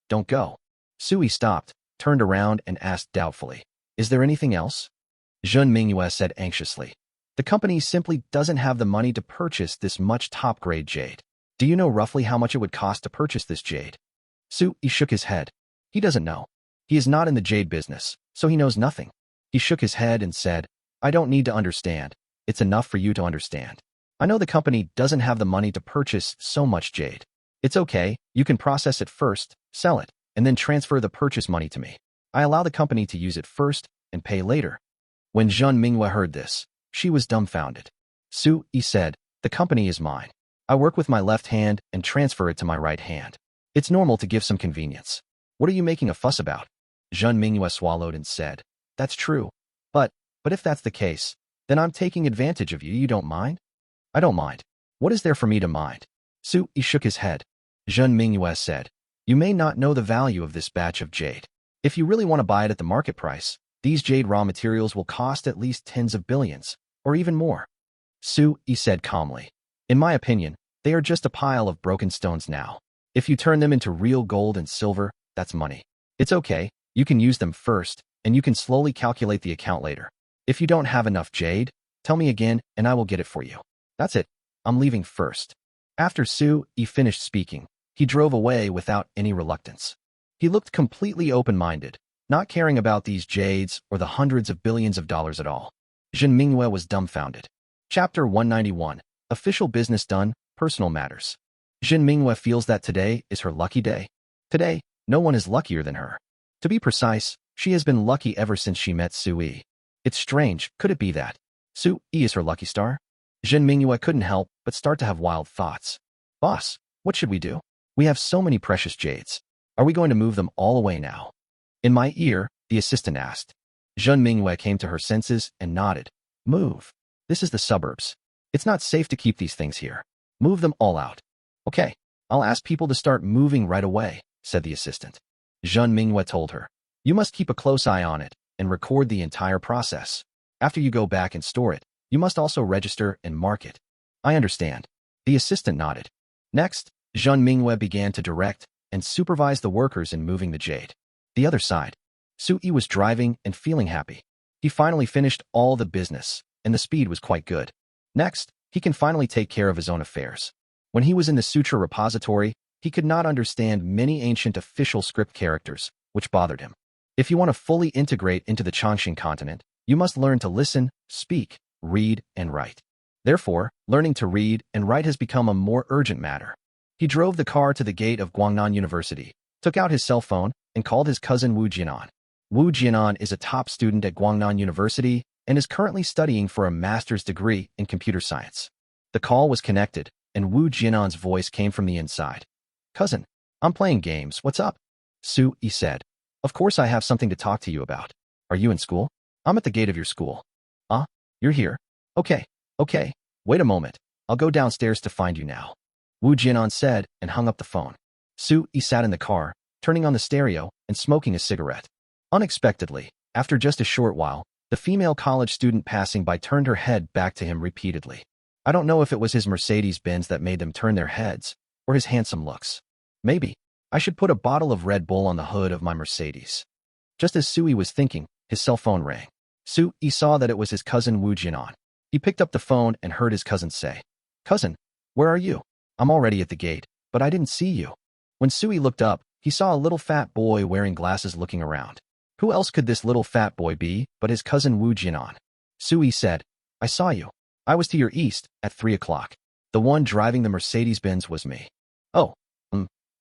don't go." Sue stopped, turned around and asked doubtfully, "Is there anything else?" Jean Mingyue said anxiously, "The company simply doesn't have the money to purchase this much top-grade jade. Do you know roughly how much it would cost to purchase this jade?" Sue shook his head. He doesn't know. He is not in the jade business, so he knows nothing. He shook his head and said, "I don't need to understand. It's enough for you to understand. I know the company doesn't have the money to purchase so much jade. It's okay, you can process it first, sell it, and then transfer the purchase money to me. I allow the company to use it first and pay later." When Jean Mingyue heard this, she was dumbfounded. Sue said, "The company is mine. I work with my left hand and transfer it to my right hand. It's normal to give some convenience. What are you making a fuss about?" Jean Mingyue swallowed and said, "That's true. But if that's the case, then I'm taking advantage of you. You don't mind?" "I don't mind. What is there for me to mind?" Sue shook his head. Jean Mingyue said, "You may not know the value of this batch of jade. If you really want to buy it at the market price, these jade raw materials will cost at least tens of billions, or even more." Sue said calmly, "In my opinion, they are just a pile of broken stones now. If you turn them into real gold and silver, that's money. It's okay, you can use them first, and you can slowly calculate the account later. If you don't have enough jade, tell me again and I will get it for you. That's it. I'm leaving first." After Sue finished speaking, he drove away without any reluctance. He looked completely open-minded, not caring about these jades or the hundreds of billions of dollars at all. Jean Mingyue was dumbfounded. Chapter 191. Official business done, personal matters. Jean Mingyue feels that today is her lucky day. Today, no one is luckier than her. To be precise, she has been lucky ever since she met Sue. It's strange, could it be that Sue is her lucky star? Jean Mingyue couldn't help but start to have wild thoughts. "Boss, what should we do? We have so many precious jades. Are we going to move them all away now?" "In my ear," the assistant asked. Jean Mingyue came to her senses and nodded. "Move. This is the suburbs. It's not safe to keep these things here. Move them all out." "Okay, I'll ask people to start moving right away," said the assistant. Jean Mingyue told her, "You must keep a close eye on it and record the entire process. After you go back and store it, you must also register and mark it." "I understand." The assistant nodded. Next, Jean Mingyue began to direct and supervise the workers in moving the jade. The other side, Sue was driving and feeling happy. He finally finished all the business, and the speed was quite good. Next, he can finally take care of his own affairs. When he was in the sutra repository, he could not understand many ancient official script characters, which bothered him. If you want to fully integrate into the Chongqing continent, you must learn to listen, speak, read, and write. Therefore, learning to read and write has become a more urgent matter. He drove the car to the gate of Guangnan University, took out his cell phone, and called his cousin Wu Jianan. Wu Jianan is a top student at Guangnan University and is currently studying for a master's degree in computer science. The call was connected, and Wu Jianan's voice came from the inside. "Cousin, I'm playing games. What's up?" Sue said. "Of course I have something to talk to you about. Are you in school?" "I'm at the gate of your school." You're here? Okay. Wait a moment. I'll go downstairs to find you now." Wu Jianan said and hung up the phone. Su-yi sat in the car, turning on the stereo and smoking a cigarette. Unexpectedly, after just a short while, the female college student passing by turned her head back to him repeatedly. I don't know if it was his Mercedes-Benz that made them turn their heads, or his handsome looks. Maybe I should put a bottle of Red Bull on the hood of my Mercedes. Just as Su-yi was thinking, his cell phone rang. Su-yi saw that it was his cousin Wu Jianan. He picked up the phone and heard his cousin say, "Cousin, where are you? I'm already at the gate, but I didn't see you." When Su-yi looked up, he saw a little fat boy wearing glasses looking around. Who else could this little fat boy be but his cousin Wu Jianan? Su-yi said, "I saw you. I was to your east at 3 o'clock. The one driving the Mercedes-Benz was me." "Oh,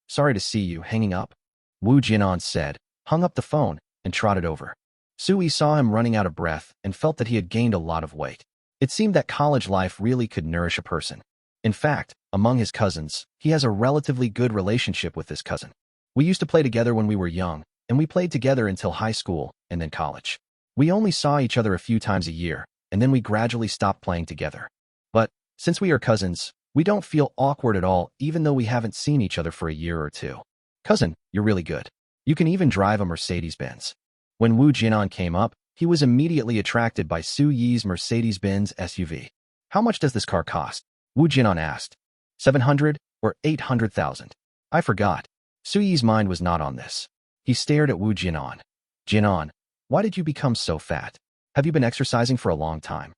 sorry to see you," hanging up. Wu Jianan said, hung up the phone, and trotted over. Su-yi saw him running out of breath and felt that he had gained a lot of weight. It seemed that college life really could nourish a person. In fact, among his cousins, he has a relatively good relationship with this cousin. We used to play together when we were young, and we played together until high school and then college. We only saw each other a few times a year, and then we gradually stopped playing together. But, since we are cousins, we don't feel awkward at all even though we haven't seen each other for a year or two. "Cousin, you're really good. You can even drive a Mercedes-Benz." When Wu Jianan came up, he was immediately attracted by Su-yi's Mercedes-Benz SUV. "How much does this car cost?" Wu Jianan asked. 700 or 800,000. I forgot. Su-yi's mind was not on this. He stared at Wu Jianan. "Jianan, why did you become so fat? Have you been exercising for a long time?"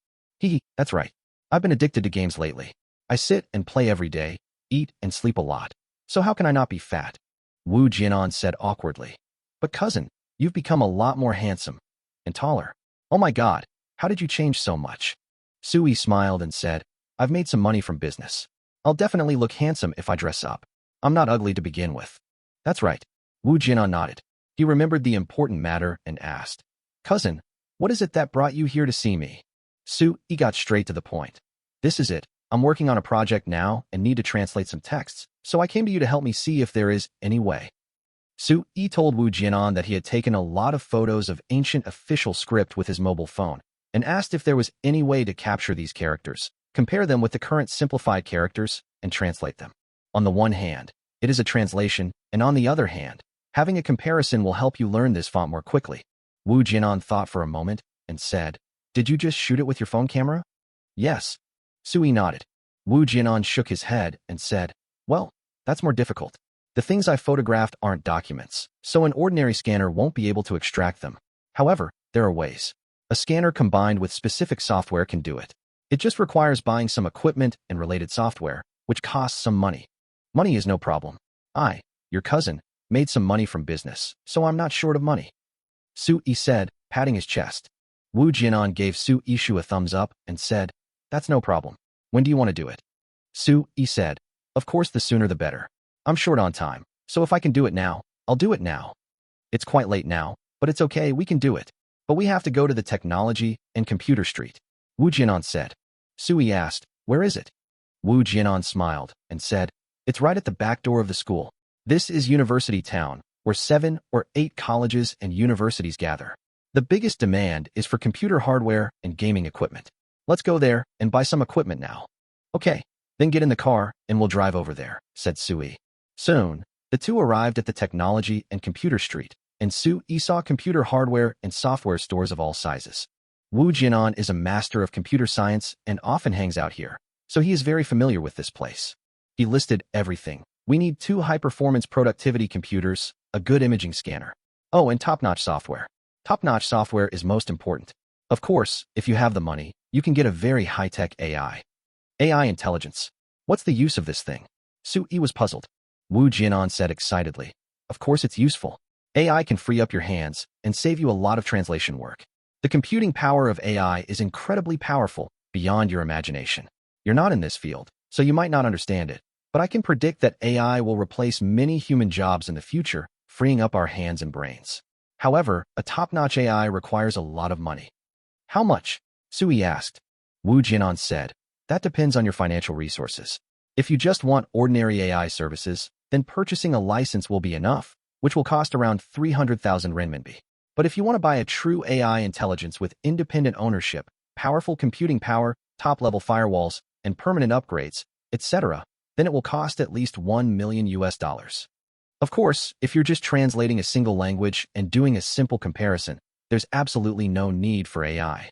That's right. I've been addicted to games lately. I sit and play every day, eat and sleep a lot. So how can I not be fat?" Wu Jianan said awkwardly. "But cousin, you've become a lot more handsome and taller. Oh my God, how did you change so much?" Su-yi smiled and said, "I've made some money from business. I'll definitely look handsome if I dress up. I'm not ugly to begin with." "That's right." Wu Jianan nodded. He remembered the important matter and asked, "Cousin, what is it that brought you here to see me?" Su-yi got straight to the point. "This is it. I'm working on a project now and need to translate some texts, so I came to you to help me see if there is any way." Su-yi told Wu Jianan that he had taken a lot of photos of ancient official script with his mobile phone and asked if there was any way to capture these characters, compare them with the current simplified characters, and translate them. On the one hand, it is a translation, and on the other hand, having a comparison will help you learn this font more quickly. Wu Jianan thought for a moment and said, "Did you just shoot it with your phone camera?" "Yes." Su-yi nodded. Wu Jianan shook his head and said, "Well, that's more difficult. The things I photographed aren't documents, so an ordinary scanner won't be able to extract them. However, there are ways. A scanner combined with specific software can do it. It just requires buying some equipment and related software, which costs some money. Money is no problem. I, your cousin, made some money from business, so I'm not short of money." Su-yi said, patting his chest. Wu Jianan gave Su-yi a thumbs up and said, "That's no problem. When do you want to do it?" Su-yi said, "Of course the sooner the better. I'm short on time, so if I can do it now, I'll do it now. It's quite late now, but it's okay, we can do it. But we have to go to the Technology and Computer Street," Wu Jianan said. Su-yi asked, "Where is it?" Wu Jianan smiled and said, "It's right at the back door of the school. This is University Town, where 7 or 8 colleges and universities gather. The biggest demand is for computer hardware and gaming equipment. Let's go there and buy some equipment now." "Okay, then get in the car and we'll drive over there," said Su-yi. Soon, the two arrived at the Technology and Computer Street, and Su-yi saw computer hardware and software stores of all sizes. Wu Jianan is a master of computer science and often hangs out here, so he is very familiar with this place. He listed everything. "We need 2 high-performance productivity computers, a good imaging scanner. Oh, and top-notch software. Top-notch software is most important. Of course, if you have the money, you can get a very high-tech AI. AI intelligence. What's the use of this thing?" Su-yi was puzzled. Wu Jianan said excitedly, "Of course it's useful. AI can free up your hands and save you a lot of translation work. The computing power of AI is incredibly powerful, beyond your imagination. You're not in this field, so you might not understand it, but I can predict that AI will replace many human jobs in the future, freeing up our hands and brains. However, a top-notch AI requires a lot of money." "How much?" Su-yi asked. Wu Jianan said, "That depends on your financial resources. If you just want ordinary AI services, then purchasing a license will be enough, which will cost around 300,000 renminbi. But if you want to buy a true AI intelligence with independent ownership, powerful computing power, top-level firewalls, and permanent upgrades, etc., then it will cost at least 1 million US dollars. Of course, if you're just translating a single language and doing a simple comparison, there's absolutely no need for AI.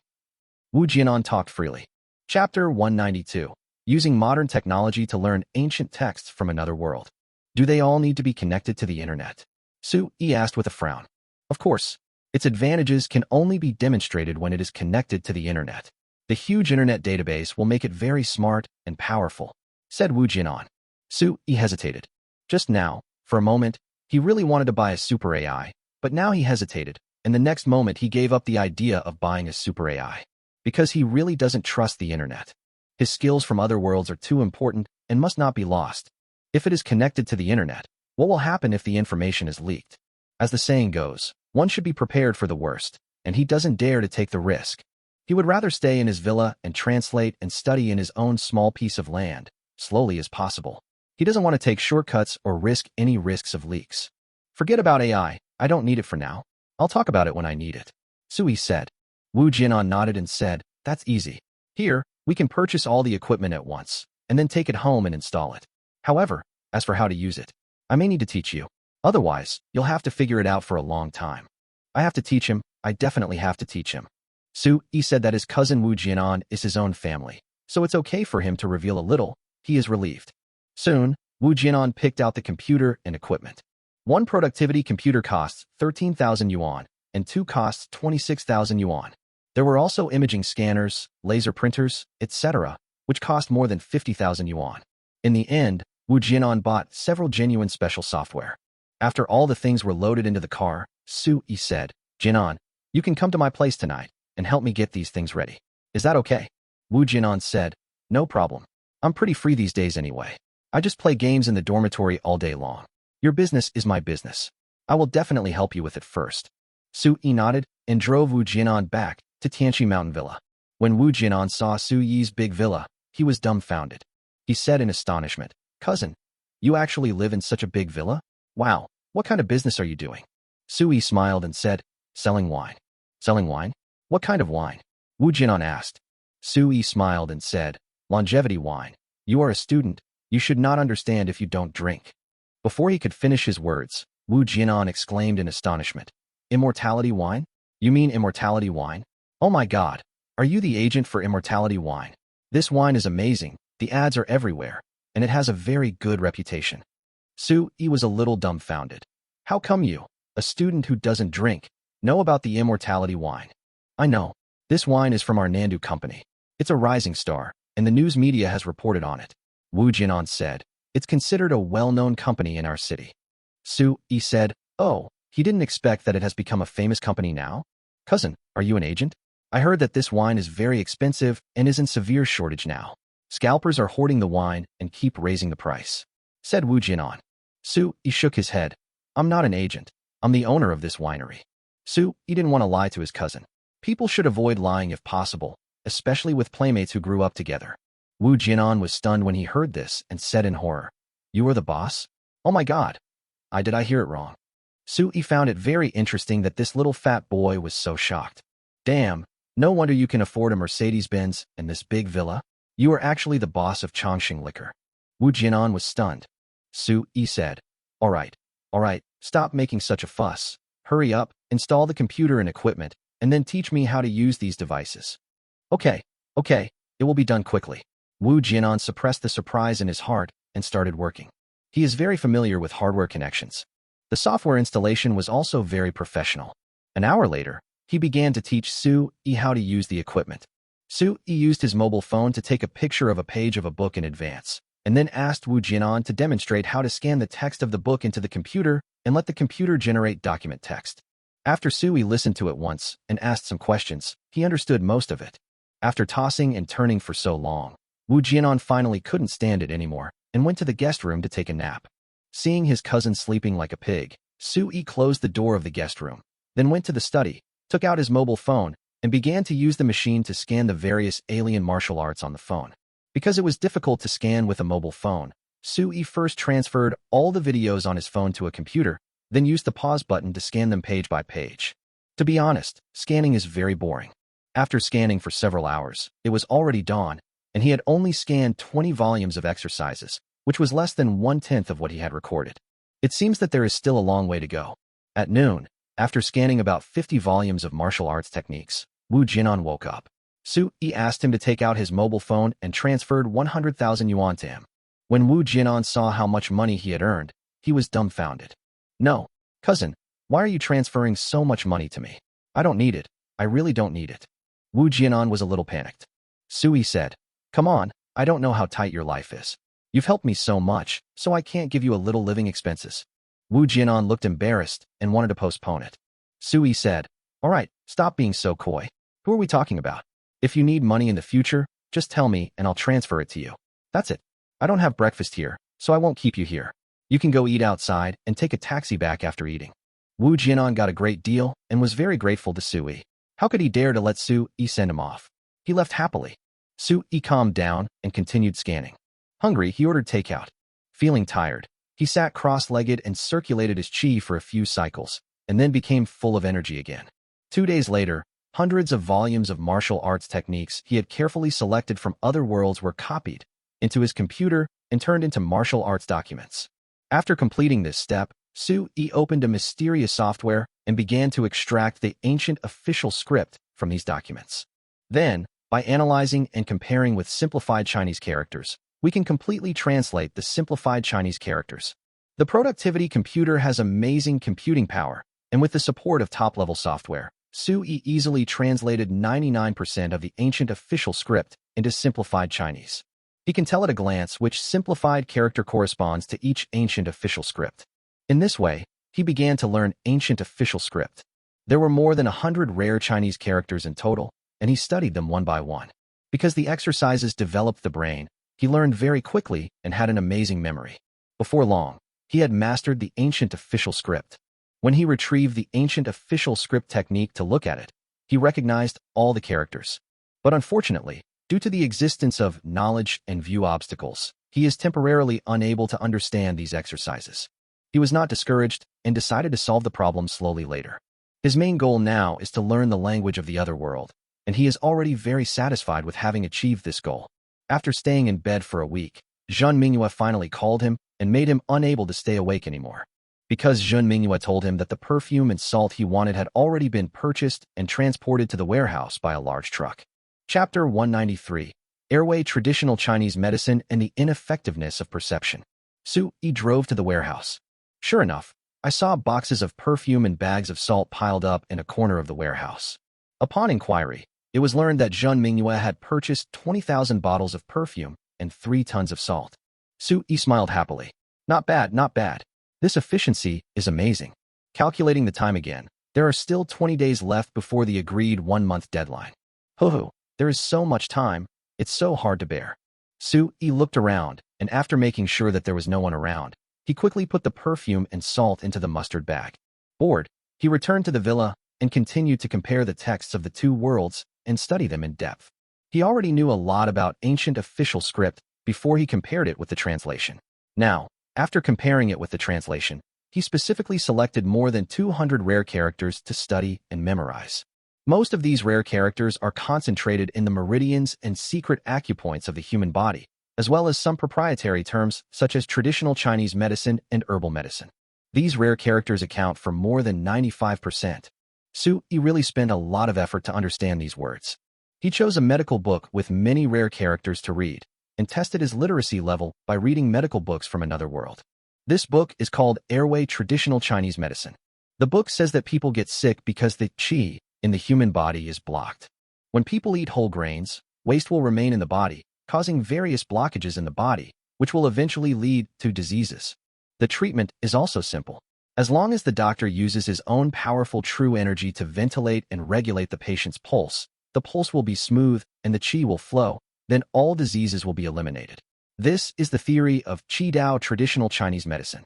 Wu Jianan talked freely. Chapter 192. Using modern technology to learn ancient texts from another world. Do they all need to be connected to the internet? Su Yi asked with a frown. Of course. Its advantages can only be demonstrated when it is connected to the internet. The huge internet database will make it very smart and powerful, said Wu Jianan. Su Yi hesitated. Just now, for a moment, he really wanted to buy a super AI, but now he hesitated, and the next moment he gave up the idea of buying a super AI. Because he really doesn't trust the internet. His skills from other worlds are too important and must not be lost. If it is connected to the internet, what will happen if the information is leaked? As the saying goes, one should be prepared for the worst, and he doesn't dare to take the risk. He would rather stay in his villa and translate and study in his own small piece of land, slowly as possible. He doesn't want to take shortcuts or risk any risks of leaks. Forget about AI, I don't need it for now. I'll talk about it when I need it, Su Yi said. Wu Jianan nodded and said, that's easy. Here, we can purchase all the equipment at once, and then take it home and install it. However, as for how to use it, I may need to teach you. Otherwise, you'll have to figure it out for a long time. I have to teach him, I definitely have to teach him. Su Yi said that his cousin Wu Jianan is his own family, so it's okay for him to reveal a little. He is relieved. Soon, Wu Jianan picked out the computer and equipment. One productivity computer costs 13,000 yuan, and two costs 26,000 yuan. There were also imaging scanners, laser printers, etc., which cost more than 50,000 yuan. In the end, Wu Jianan bought several genuine special software. After all the things were loaded into the car, Su Yi said, Jianan, you can come to my place tonight and help me get these things ready. Is that okay? Wu Jianan said, no problem. I'm pretty free these days anyway. I just play games in the dormitory all day long. Your business is my business. I will definitely help you with it first. Su Yi nodded and drove Wu Jianan back to Tianqi Mountain Villa. When Wu Jianan saw Su Yi's big villa, he was dumbfounded. He said in astonishment, Cousin, you actually live in such a big villa? Wow, what kind of business are you doing? Su Yi smiled and said, selling wine. Selling wine? What kind of wine? Wu Jianan asked. Su Yi smiled and said, longevity wine. You are a student. You should not understand if you don't drink. Before he could finish his words, Wu Jianan exclaimed in astonishment. Immortality wine? You mean immortality wine? Oh my God, are you the agent for immortality wine? This wine is amazing, the ads are everywhere, and it has a very good reputation. Su Yi was a little dumbfounded. How come you, a student who doesn't drink, know about the immortality wine? I know. This wine is from our Nandu company. It's a rising star, and the news media has reported on it. Wu Jianan said, it's considered a well-known company in our city. Su Yi said, oh, he didn't expect that it has become a famous company now? Cousin, are you an agent? I heard that this wine is very expensive and is in severe shortage now. Scalpers are hoarding the wine and keep raising the price, said Wu Jianan. Su Yi shook his head. I'm not an agent. I'm the owner of this winery. Su Yi didn't want to lie to his cousin. People should avoid lying if possible, especially with playmates who grew up together. Wu Jianan was stunned when he heard this and said in horror, you are the boss? Oh my God. Did I hear it wrong? Su Yi found it very interesting that this little fat boy was so shocked. Damn, no wonder you can afford a Mercedes-Benz and this big villa. You are actually the boss of Chongqing Liquor. Wu Jianan was stunned. Su Yi said, all right, stop making such a fuss. Hurry up, install the computer and equipment, and then teach me how to use these devices. Okay, it will be done quickly. Wu Jianan suppressed the surprise in his heart and started working. He is very familiar with hardware connections. The software installation was also very professional. An hour later, he began to teach Su Yi how to use the equipment. Su Yi used his mobile phone to take a picture of a page of a book in advance, and then asked Wu Jianan to demonstrate how to scan the text of the book into the computer and let the computer generate document text. After Su Yi listened to it once and asked some questions, he understood most of it. After tossing and turning for so long, Wu Jianan finally couldn't stand it anymore and went to the guest room to take a nap. Seeing his cousin sleeping like a pig, Su Yi closed the door of the guest room, then went to the study, took out his mobile phone, and began to use the machine to scan the various alien martial arts on the phone. Because it was difficult to scan with a mobile phone, Su Yi first transferred all the videos on his phone to a computer, then used the pause button to scan them page by page. To be honest, scanning is very boring. After scanning for several hours, it was already dawn, and he had only scanned 20 volumes of exercises, which was less than 1/10 of what he had recorded. It seems that there is still a long way to go. At noon, after scanning about 50 volumes of martial arts techniques, Wu Jinan woke up. Su-yi asked him to take out his mobile phone and transferred 100,000 yuan to him. When Wu Jinan saw how much money he had earned, he was dumbfounded. "No, cousin, why are you transferring so much money to me? I don't need it. I really don't need it." Wu Jinan was a little panicked. Su-yi said, "Come on, I don't know how tight your life is. You've helped me so much, so I can't give you a little living expenses." Wu Jinan looked embarrassed and wanted to postpone it. Su-yi said, "All right, stop being so coy. Who are we talking about? If you need money in the future, just tell me and I'll transfer it to you. That's it. I don't have breakfast here, so I won't keep you here. You can go eat outside and take a taxi back after eating." Wu Jinan got a great deal and was very grateful to Su-yi. How could he dare to let Su-yi send him off? He left happily. Su-yi calmed down and continued scanning. Hungry, he ordered takeout. Feeling tired, he sat cross-legged and circulated his qi for a few cycles, and then became full of energy again. 2 days later, hundreds of volumes of martial arts techniques he had carefully selected from other worlds were copied into his computer and turned into martial arts documents. After completing this step, Su-yi opened a mysterious software and began to extract the ancient official script from these documents. Then, by analyzing and comparing with simplified Chinese characters, we can completely translate the simplified Chinese characters. The productivity computer has amazing computing power, and with the support of top-level software, Su-yi easily translated 99% of the ancient official script into simplified Chinese. He can tell at a glance which simplified character corresponds to each ancient official script. In this way, he began to learn ancient official script. There were more than 100 rare Chinese characters in total, and he studied them one by one. Because the exercises developed the brain, he learned very quickly and had an amazing memory. Before long, he had mastered the ancient official script. When he retrieved the ancient official script technique to look at it, he recognized all the characters. But unfortunately, due to the existence of knowledge and view obstacles, he is temporarily unable to understand these exercises. He was not discouraged and decided to solve the problem slowly later. His main goal now is to learn the language of the other world, and he is already very satisfied with having achieved this goal. After staying in bed for a week, Zhun Mingyue finally called him and made him unable to stay awake anymore. Because Zhun Mingyue told him that the perfume and salt he wanted had already been purchased and transported to the warehouse by a large truck. Chapter 193. Airway Traditional Chinese Medicine and the Ineffectiveness of Perception. Su-yi drove to the warehouse. Sure enough, I saw boxes of perfume and bags of salt piled up in a corner of the warehouse. Upon inquiry, it was learned that Zhun Mingyue had purchased 20,000 bottles of perfume and 3 tons of salt. Su-yi smiled happily. Not bad, not bad. This efficiency is amazing. Calculating the time again, there are still 20 days left before the agreed 1-month deadline. Hoo-hoo, there is so much time, it's so hard to bear. Su-yi looked around, and after making sure that there was no one around, he quickly put the perfume and salt into the mustard bag. Bored, he returned to the villa and continued to compare the texts of the 2 worlds and study them in depth. He already knew a lot about ancient official script before he compared it with the translation. Now, after comparing it with the translation, he specifically selected more than 200 rare characters to study and memorize. Most of these rare characters are concentrated in the meridians and secret acupoints of the human body, as well as some proprietary terms such as traditional Chinese medicine and herbal medicine. These rare characters account for more than 95%. Su-yi really spent a lot of effort to understand these words. He chose a medical book with many rare characters to read, and tested his literacy level by reading medical books from another world. This book is called Airway Traditional Chinese Medicine. The book says that people get sick because the qi in the human body is blocked. When people eat whole grains, waste will remain in the body, causing various blockages in the body, which will eventually lead to diseases. The treatment is also simple. As long as the doctor uses his own powerful true energy to ventilate and regulate the patient's pulse, the pulse will be smooth and the qi will flow, then all diseases will be eliminated. This is the theory of Qi Dao traditional Chinese medicine.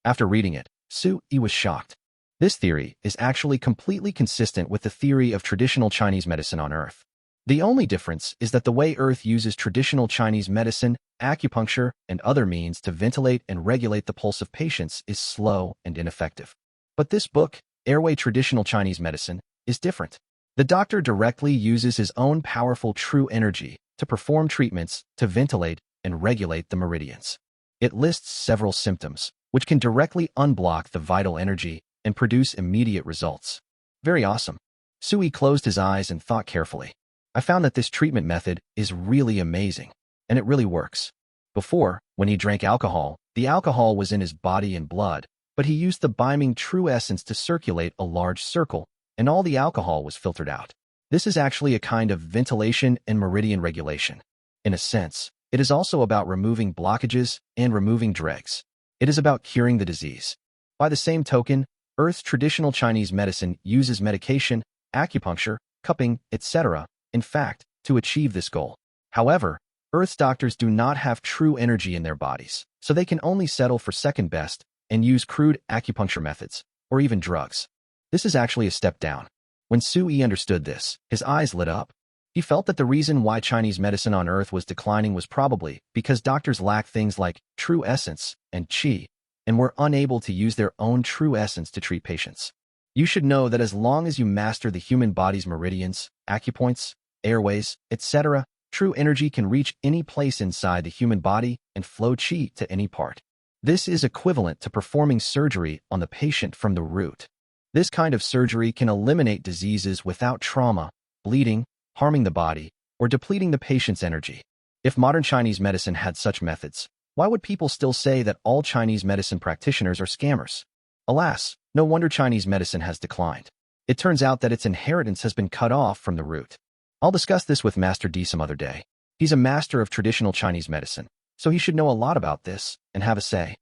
After reading it, Su-yi was shocked. This theory is actually completely consistent with the theory of traditional Chinese medicine on Earth. The only difference is that the way Earth uses traditional Chinese medicine, acupuncture, and other means to ventilate and regulate the pulse of patients is slow and ineffective. But this book, Airway Traditional Chinese Medicine, is different. The doctor directly uses his own powerful true energy to perform treatments to ventilate and regulate the meridians. It lists several symptoms, which can directly unblock the vital energy and produce immediate results. Very awesome. Sui closed his eyes and thought carefully. I found that this treatment method is really amazing, and it really works. Before, when he drank alcohol, the alcohol was in his body and blood, but he used the Biming True Essence to circulate a large circle, and all the alcohol was filtered out. This is actually a kind of ventilation and meridian regulation. In a sense, it is also about removing blockages and removing dregs. It is about curing the disease. By the same token, Earth's traditional Chinese medicine uses medication, acupuncture, cupping, etc., in fact, to achieve this goal. However, Earth's doctors do not have true energy in their bodies, so they can only settle for second best and use crude acupuncture methods, or even drugs. This is actually a step down. When Sui understood this, his eyes lit up. He felt that the reason why Chinese medicine on Earth was declining was probably because doctors lack things like true essence and qi, and were unable to use their own true essence to treat patients. You should know that as long as you master the human body's meridians, acupoints, airways, etc., true energy can reach any place inside the human body and flow qi to any part. This is equivalent to performing surgery on the patient from the root. This kind of surgery can eliminate diseases without trauma, bleeding, harming the body, or depleting the patient's energy. If modern Chinese medicine had such methods, why would people still say that all Chinese medicine practitioners are scammers? Alas, no wonder Chinese medicine has declined. It turns out that its inheritance has been cut off from the root. I'll discuss this with Master D some other day. He's a master of traditional Chinese medicine, so he should know a lot about this and have a say.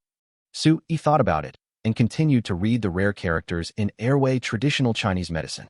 Sui thought about it and continued to read the rare characters in airway traditional Chinese medicine.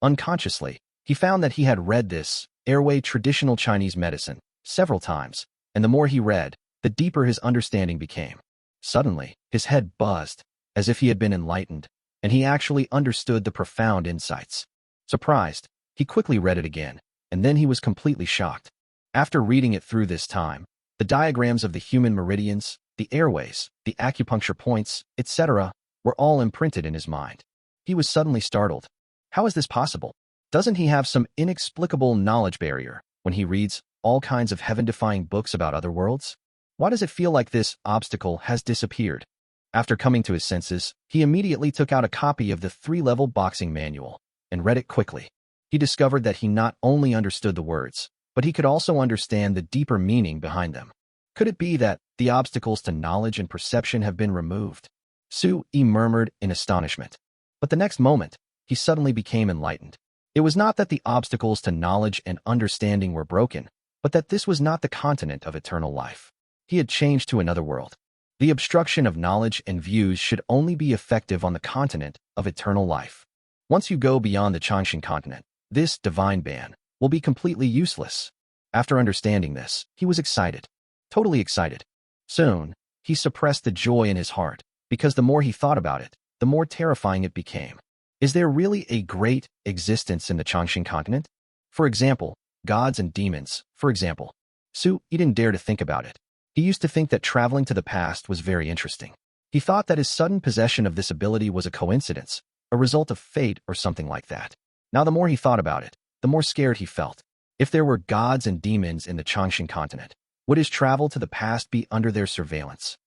Unconsciously, he found that he had read this, airway traditional Chinese medicine, several times, and the more he read, the deeper his understanding became. Suddenly, his head buzzed, as if he had been enlightened, and he actually understood the profound insights. Surprised, he quickly read it again, and then he was completely shocked. After reading it through this time, the diagrams of the human meridians, the airways, the acupuncture points, etc., were all imprinted in his mind. He was suddenly startled. How is this possible? Doesn't he have some inexplicable knowledge barrier when he reads all kinds of heaven-defying books about other worlds? Why does it feel like this obstacle has disappeared? After coming to his senses, he immediately took out a copy of the 3-level boxing manual and read it quickly. He discovered that he not only understood the words, but he could also understand the deeper meaning behind them. Could it be that the obstacles to knowledge and perception have been removed? Sui murmured in astonishment. But the next moment, he suddenly became enlightened. It was not that the obstacles to knowledge and understanding were broken, but that this was not the continent of eternal life. He had changed to another world. The obstruction of knowledge and views should only be effective on the continent of eternal life. Once you go beyond the Changshan continent, this divine ban will be completely useless. After understanding this, he was excited. Totally excited. Soon, he suppressed the joy in his heart, because the more he thought about it, the more terrifying it became. Is there really a great existence in the Changshan continent? For example, gods and demons, for example. Sui didn't dare to think about it. He used to think that traveling to the past was very interesting. He thought that his sudden possession of this ability was a coincidence, a result of fate or something like that. Now the more he thought about it, the more scared he felt. If there were gods and demons in the Changshan continent, would his travel to the past be under their surveillance?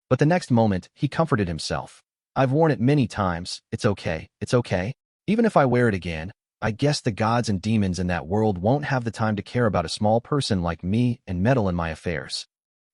But the next moment, he comforted himself. I've worn it many times, it's okay. Even if I wear it again, I guess the gods and demons in that world won't have the time to care about a small person like me and meddle in my affairs.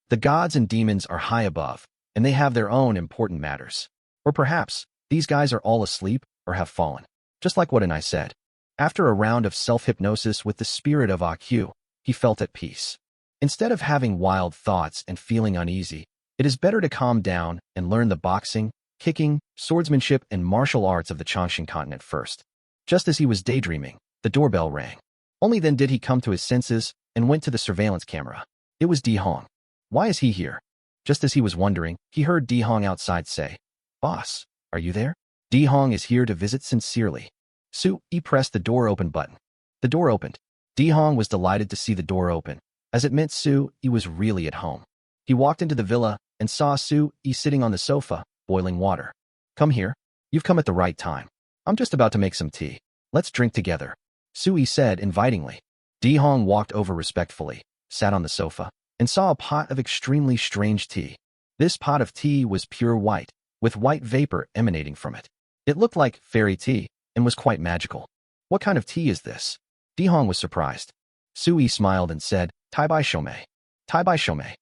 The gods and demons are high above, and they have their own important matters. Or perhaps, these guys are all asleep or have fallen. Just like what I said. After a round of self-hypnosis with the spirit of AQ, he felt at peace. Instead of having wild thoughts and feeling uneasy, it is better to calm down and learn the boxing, kicking, swordsmanship, and martial arts of the Changshan continent first. Just as he was daydreaming, the doorbell rang. Only then did he come to his senses and went to the surveillance camera. It was Di Hong. Why is he here? Just as he was wondering, he heard Di Hong outside say, "Boss, are you there? Di Hong is here to visit sincerely." Sui pressed the door open button. The door opened. Di Hong was delighted to see the door open, as it meant Sui was really at home. He walked into the villa and saw Sui sitting on the sofa, boiling water. "Come here. You've come at the right time. I'm just about to make some tea. Let's drink together," Sui said invitingly. Di Hong walked over respectfully, sat on the sofa, and saw a pot of extremely strange tea. This pot of tea was pure white, with white vapor emanating from it. It looked like fairy tea and was quite magical. What kind of tea is this? Dihong was surprised. Sui smiled and said, Tai Bai Shomei. Tai Bai Shomei.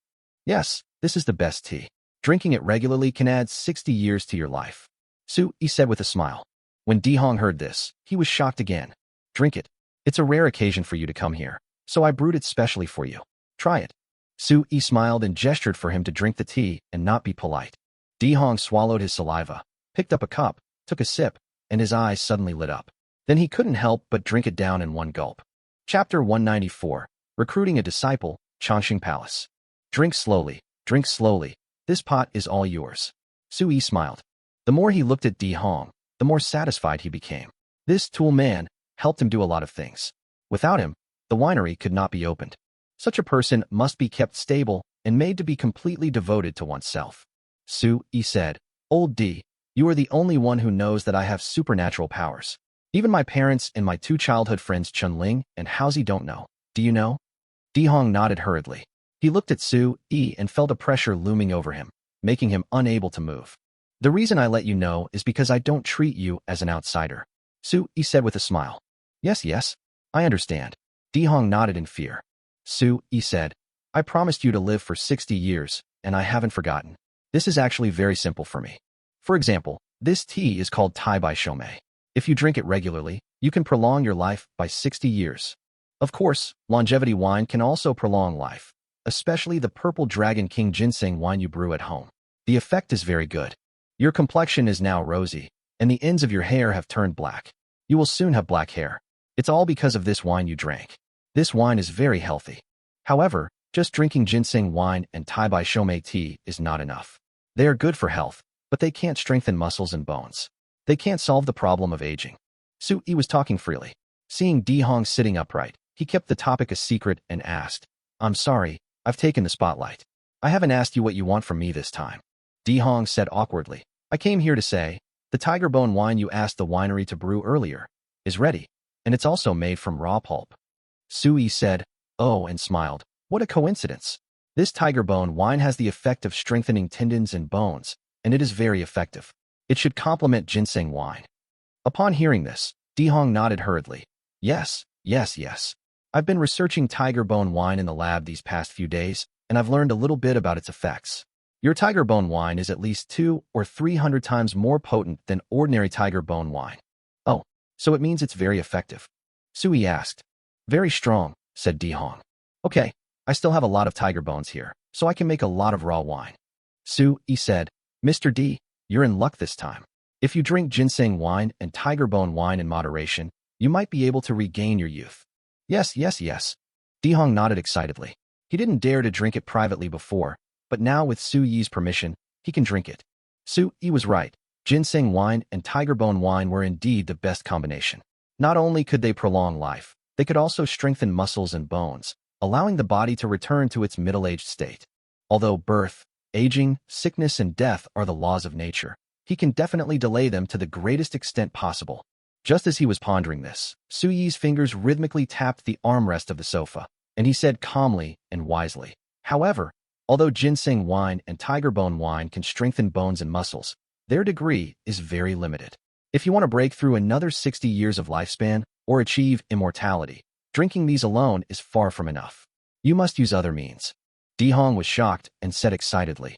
Yes, this is the best tea. Drinking it regularly can add 60 years to your life. Sui said with a smile. When Dihong heard this, he was shocked again. Drink it. It's a rare occasion for you to come here, so I brewed it specially for you. Try it. Sui smiled and gestured for him to drink the tea and not be polite. Dihong swallowed his saliva, picked up a cup, took a sip, and his eyes suddenly lit up. Then he couldn't help but drink it down in one gulp. Chapter 194, Recruiting a Disciple, Changxing Palace. Drink slowly, drink slowly. This pot is all yours. Sui smiled. The more he looked at Dihong, the more satisfied he became. This tool man helped him do a lot of things. Without him, the winery could not be opened. Such a person must be kept stable and made to be completely devoted to oneself. Sui said, Old D, you are the only one who knows that I have supernatural powers. Even my parents and my two childhood friends Chunling and Haozi don't know. Do you know? Dihong nodded hurriedly. He looked at Sui and felt a pressure looming over him, making him unable to move. The reason I let you know is because I don't treat you as an outsider. Sui said with a smile. Yes, I understand. Dihong nodded in fear. Sui said, I promised you to live for 60 years, and I haven't forgotten. This is actually very simple for me. For example, this tea is called Tai Bai Shomei. If you drink it regularly, you can prolong your life by 60 years. Of course, longevity wine can also prolong life, especially the Purple Dragon King ginseng wine you brew at home. The effect is very good. Your complexion is now rosy, and the ends of your hair have turned black. You will soon have black hair. It's all because of this wine you drank. This wine is very healthy. However, just drinking ginseng wine and Tai Bai Shomei tea is not enough. They are good for health, but they can't strengthen muscles and bones. They can't solve the problem of aging. Sui was talking freely. Seeing Dihong sitting upright, he kept the topic a secret and asked, I'm sorry, I've taken the spotlight. I haven't asked you what you want from me this time. Dihong said awkwardly, I came here to say, the tiger bone wine you asked the winery to brew earlier is ready, and it's also made from raw pulp. Sui said, oh, and smiled. What a coincidence. This tiger bone wine has the effect of strengthening tendons and bones, and it is very effective. It should complement ginseng wine. Upon hearing this, Dihong nodded hurriedly. Yes. I've been researching tiger bone wine in the lab these past few days, and I've learned a little bit about its effects. Your tiger bone wine is at least 200 or 300 times more potent than ordinary tiger bone wine. Oh, so it means it's very effective? Sui asked. Very strong, said Dihong. Okay, I still have a lot of tiger bones here, so I can make a lot of raw wine. Sui said, Mr. D, you're in luck this time. If you drink ginseng wine and tiger bone wine in moderation, you might be able to regain your youth. Yes. Dihong nodded excitedly. He didn't dare to drink it privately before, but now with Sui's permission, he can drink it. Sui was right. Ginseng wine and tiger bone wine were indeed the best combination. Not only could they prolong life, they could also strengthen muscles and bones, allowing the body to return to its middle-aged state. Although birth, aging, sickness, and death are the laws of nature, he can definitely delay them to the greatest extent possible. Just as he was pondering this, Sui's fingers rhythmically tapped the armrest of the sofa, and he said calmly and wisely, however, although ginseng wine and tiger bone wine can strengthen bones and muscles, their degree is very limited. If you want to break through another 60 years of lifespan or achieve immortality, drinking these alone is far from enough. You must use other means. Dihong was shocked and said excitedly,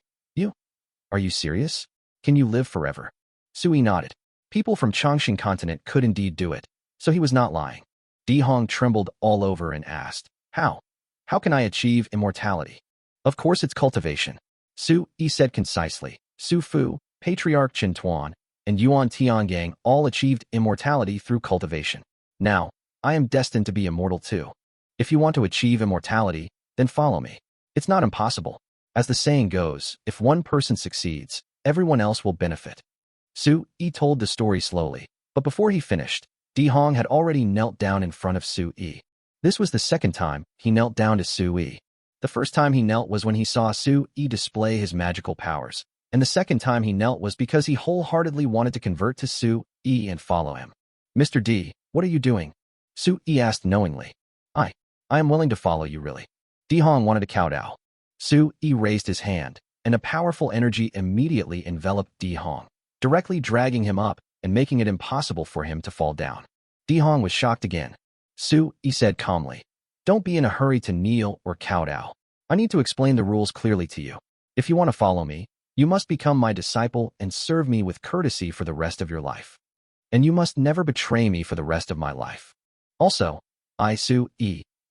Are you serious? Can you live forever? Sui nodded. People from Changxing continent could indeed do it, so he was not lying. Dihong trembled all over and asked, How? How can I achieve immortality? Of course it's cultivation. Sui said concisely. Su Fu, Patriarch Qin Tuan, and Yuan Tiangang all achieved immortality through cultivation. Now, I am destined to be immortal too. If you want to achieve immortality, then follow me. It's not impossible. As the saying goes, if one person succeeds, everyone else will benefit. Sui told the story slowly, but before he finished, Dihong had already knelt down in front of Sui. This was the second time he knelt down to Sui. The first time he knelt was when he saw Sui display his magical powers, and the second time he knelt was because he wholeheartedly wanted to convert to Sui and follow him. Mr. D, what are you doing? Sui asked knowingly. I am willing to follow you really. Dihong wanted to kowtow. Sui raised his hand, and a powerful energy immediately enveloped Di Hong, directly dragging him up and making it impossible for him to fall down. Di Hong was shocked again. Su, he said calmly, don't be in a hurry to kneel or kowtow. I need to explain the rules clearly to you. If you want to follow me, you must become my disciple and serve me with courtesy for the rest of your life. And you must never betray me for the rest of my life. Also, I, Su,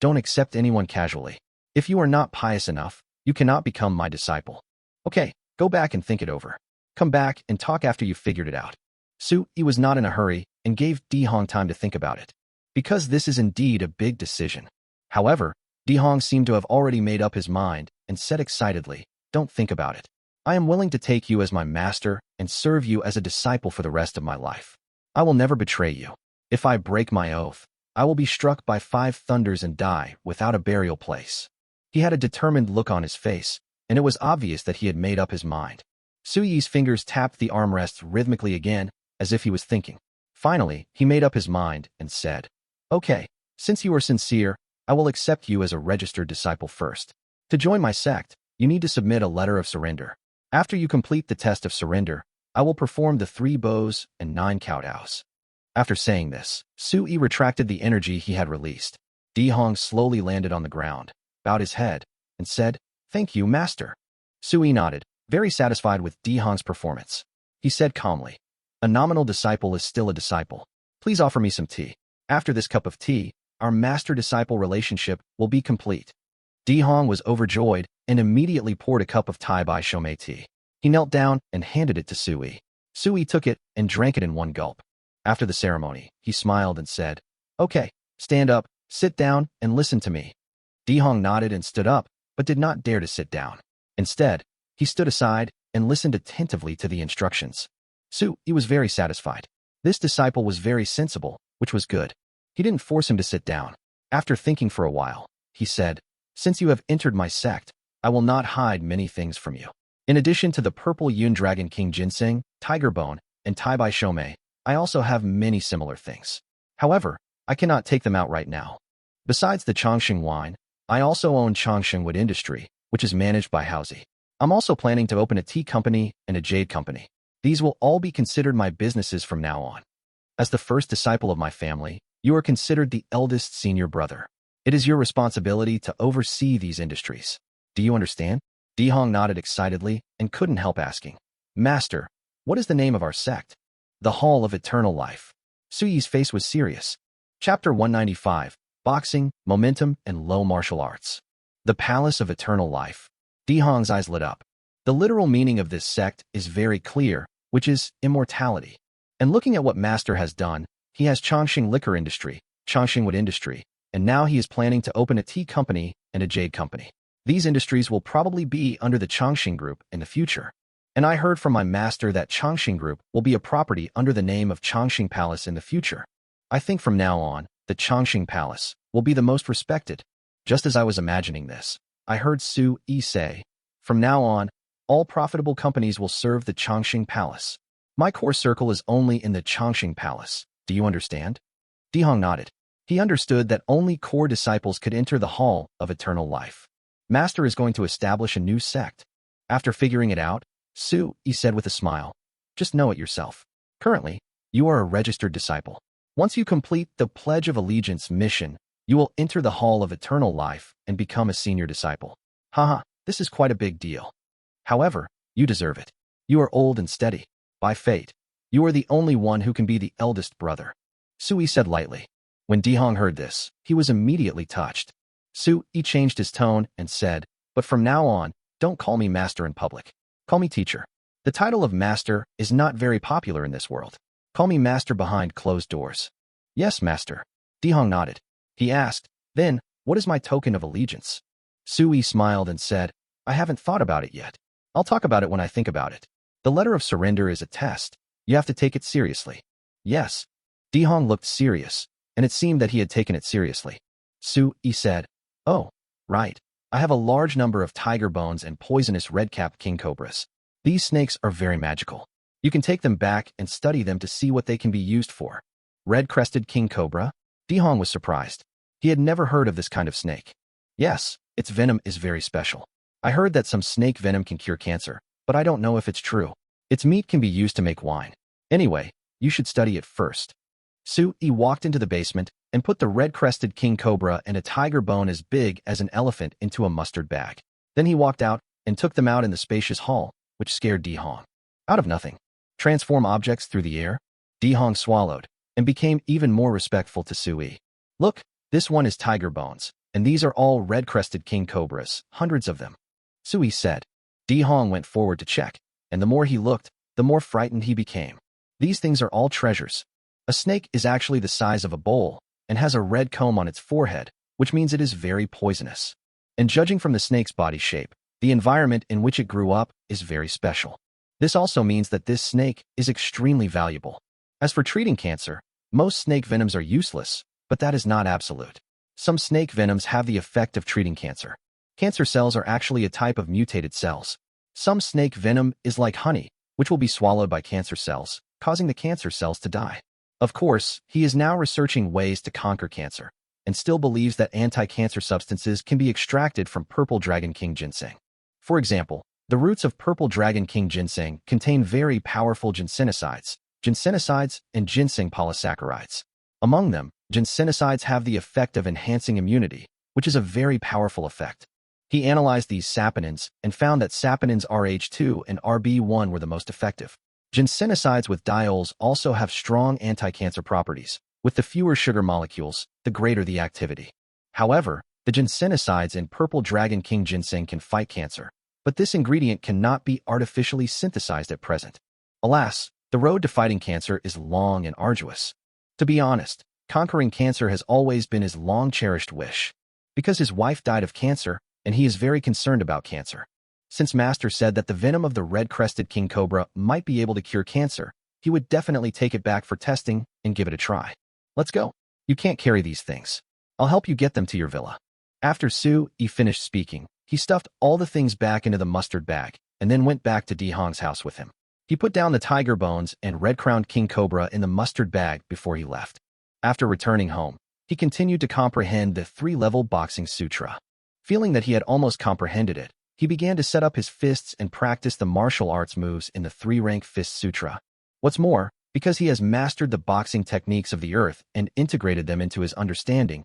don't accept anyone casually. If you are not pious enough, you cannot become my disciple. Okay, go back and think it over. Come back and talk after you've figured it out. Su was not in a hurry and gave Di Hong time to think about it, because this is indeed a big decision. However, Di Hong seemed to have already made up his mind and said excitedly, don't think about it. I am willing to take you as my master and serve you as a disciple for the rest of my life. I will never betray you. If I break my oath, I will be struck by 5 thunders and die without a burial place. He had a determined look on his face, and it was obvious that he had made up his mind. Suyi's fingers tapped the armrests rhythmically again, as if he was thinking. Finally, he made up his mind and said, okay, since you are sincere, I will accept you as a registered disciple first. To join my sect, you need to submit a letter of surrender. After you complete the test of surrender, I will perform the 3 bows and 9 kowtows. After saying this, Su retracted the energy he had released. Di Hong slowly landed on the ground, bowed his head, and said, thank you, master. Su nodded, very satisfied with Di Hong's performance. He said calmly, a nominal disciple is still a disciple. Please offer me some tea. After this cup of tea, our master-disciple relationship will be complete. Di Hong was overjoyed and immediately poured a cup of Tai Bai Shomei tea. He knelt down and handed it to Sui. Sui took it and drank it in one gulp. After the ceremony, he smiled and said, okay, stand up, sit down, and listen to me. Di Hong nodded and stood up, but did not dare to sit down. Instead, he stood aside and listened attentively to the instructions. Sui was very satisfied. This disciple was very sensible, which was good. He didn't force him to sit down. After thinking for a while, he said, since you have entered my sect, I will not hide many things from you. In addition to the purple Yun Dragon King Ginseng, Tiger Bone, and Tai Bai Shomei, I also have many similar things. However, I cannot take them out right now. Besides the Chongqing wine, I also own Chongqing Wood Industry, which is managed by Haozi. I'm also planning to open a tea company and a jade company. These will all be considered my businesses from now on. As the first disciple of my family, you are considered the eldest senior brother. It is your responsibility to oversee these industries. Do you understand? Di Hong nodded excitedly and couldn't help asking, Master, what is the name of our sect? The Hall of Eternal Life. Suyi's face was serious. Chapter 195, Boxing, Momentum, and Low Martial Arts. The Palace of Eternal Life. Di Hong's eyes lit up. The literal meaning of this sect is very clear, which is immortality. And looking at what Master has done, he has Chongqing Liquor Industry, Chongqing Wood Industry, and now he is planning to open a tea company and a jade company. These industries will probably be under the Chongqing Group in the future. And I heard from my master that Chongqing Group will be a property under the name of Chongqing Palace in the future. I think from now on, the Chongqing Palace will be the most respected. Just as I was imagining this, I heard Su say, from now on, all profitable companies will serve the Chongqing Palace. My core circle is only in the Chongqing Palace. Do you understand? Di Hong nodded. He understood that only core disciples could enter the Hall of Eternal Life. Master is going to establish a new sect. After figuring it out, Su said with a smile, just know it yourself. Currently, you are a registered disciple. Once you complete the Pledge of Allegiance mission, you will enter the Hall of Eternal Life and become a senior disciple. Haha, this is quite a big deal. However, you deserve it. You are old and steady. By fate, you are the only one who can be the eldest brother. Sui said lightly. When Di Hong heard this, he was immediately touched. Sui changed his tone and said, but from now on, don't call me master in public. Call me teacher. The title of master is not very popular in this world. Call me master behind closed doors. Yes, master. Di Hong nodded. He asked, then, what is my token of allegiance? Sui smiled and said, I haven't thought about it yet. I'll talk about it when I think about it. The letter of surrender is a test. You have to take it seriously. Yes. Di Hong looked serious, and it seemed that he had taken it seriously. Sui said, oh, right. I have a large number of tiger bones and poisonous red-capped king cobras. These snakes are very magical. You can take them back and study them to see what they can be used for. Red-crested king cobra? Di Hong was surprised. He had never heard of this kind of snake. Yes, its venom is very special. I heard that some snake venom can cure cancer, but I don't know if it's true. Its meat can be used to make wine. Anyway, you should study it first. Su-yi walked into the basement and put the red-crested king cobra and a tiger bone as big as an elephant into a mustard bag. Then he walked out and took them out in the spacious hall, which scared Di-hong. Out of nothing. Transform objects through the air? Di-hong swallowed and became even more respectful to Su-yi. Look, this one is tiger bones, and these are all red-crested king cobras, hundreds of them. Su-yi said. Di-hong went forward to check, and the more he looked, the more frightened he became. These things are all treasures. A snake is actually the size of a bowl and has a red comb on its forehead, which means it is very poisonous. And judging from the snake's body shape, the environment in which it grew up is very special. This also means that this snake is extremely valuable. As for treating cancer, most snake venoms are useless, but that is not absolute. Some snake venoms have the effect of treating cancer. Cancer cells are actually a type of mutated cells. Some snake venom is like honey, which will be swallowed by cancer cells, causing the cancer cells to die. Of course, he is now researching ways to conquer cancer, and still believes that anti-cancer substances can be extracted from purple dragon king ginseng. For example, the roots of purple dragon king ginseng contain very powerful ginsenosides, and ginseng polysaccharides. Among them, ginsenosides have the effect of enhancing immunity, which is a very powerful effect. He analyzed these saponins and found that saponins Rh2 and Rb1 were the most effective. Ginsenosides with diols also have strong anti-cancer properties. With the fewer sugar molecules, the greater the activity. However, the ginsenosides in purple dragon king ginseng can fight cancer, but this ingredient cannot be artificially synthesized at present. Alas, the road to fighting cancer is long and arduous. To be honest, conquering cancer has always been his long-cherished wish. Because his wife died of cancer, and he is very concerned about cancer. Since Master said that the venom of the red-crested king cobra might be able to cure cancer, he would definitely take it back for testing and give it a try. Let's go. You can't carry these things. I'll help you get them to your villa. After Su-yi finished speaking, he stuffed all the things back into the mustard bag and then went back to Di-hong's house with him. He put down the tiger bones and red-crowned king cobra in the mustard bag before he left. After returning home, he continued to comprehend the 3-level boxing sutra. Feeling that he had almost comprehended it, he began to set up his fists and practice the martial arts moves in the 3-rank fist sutra. What's more, because he has mastered the boxing techniques of the earth and integrated them into his understanding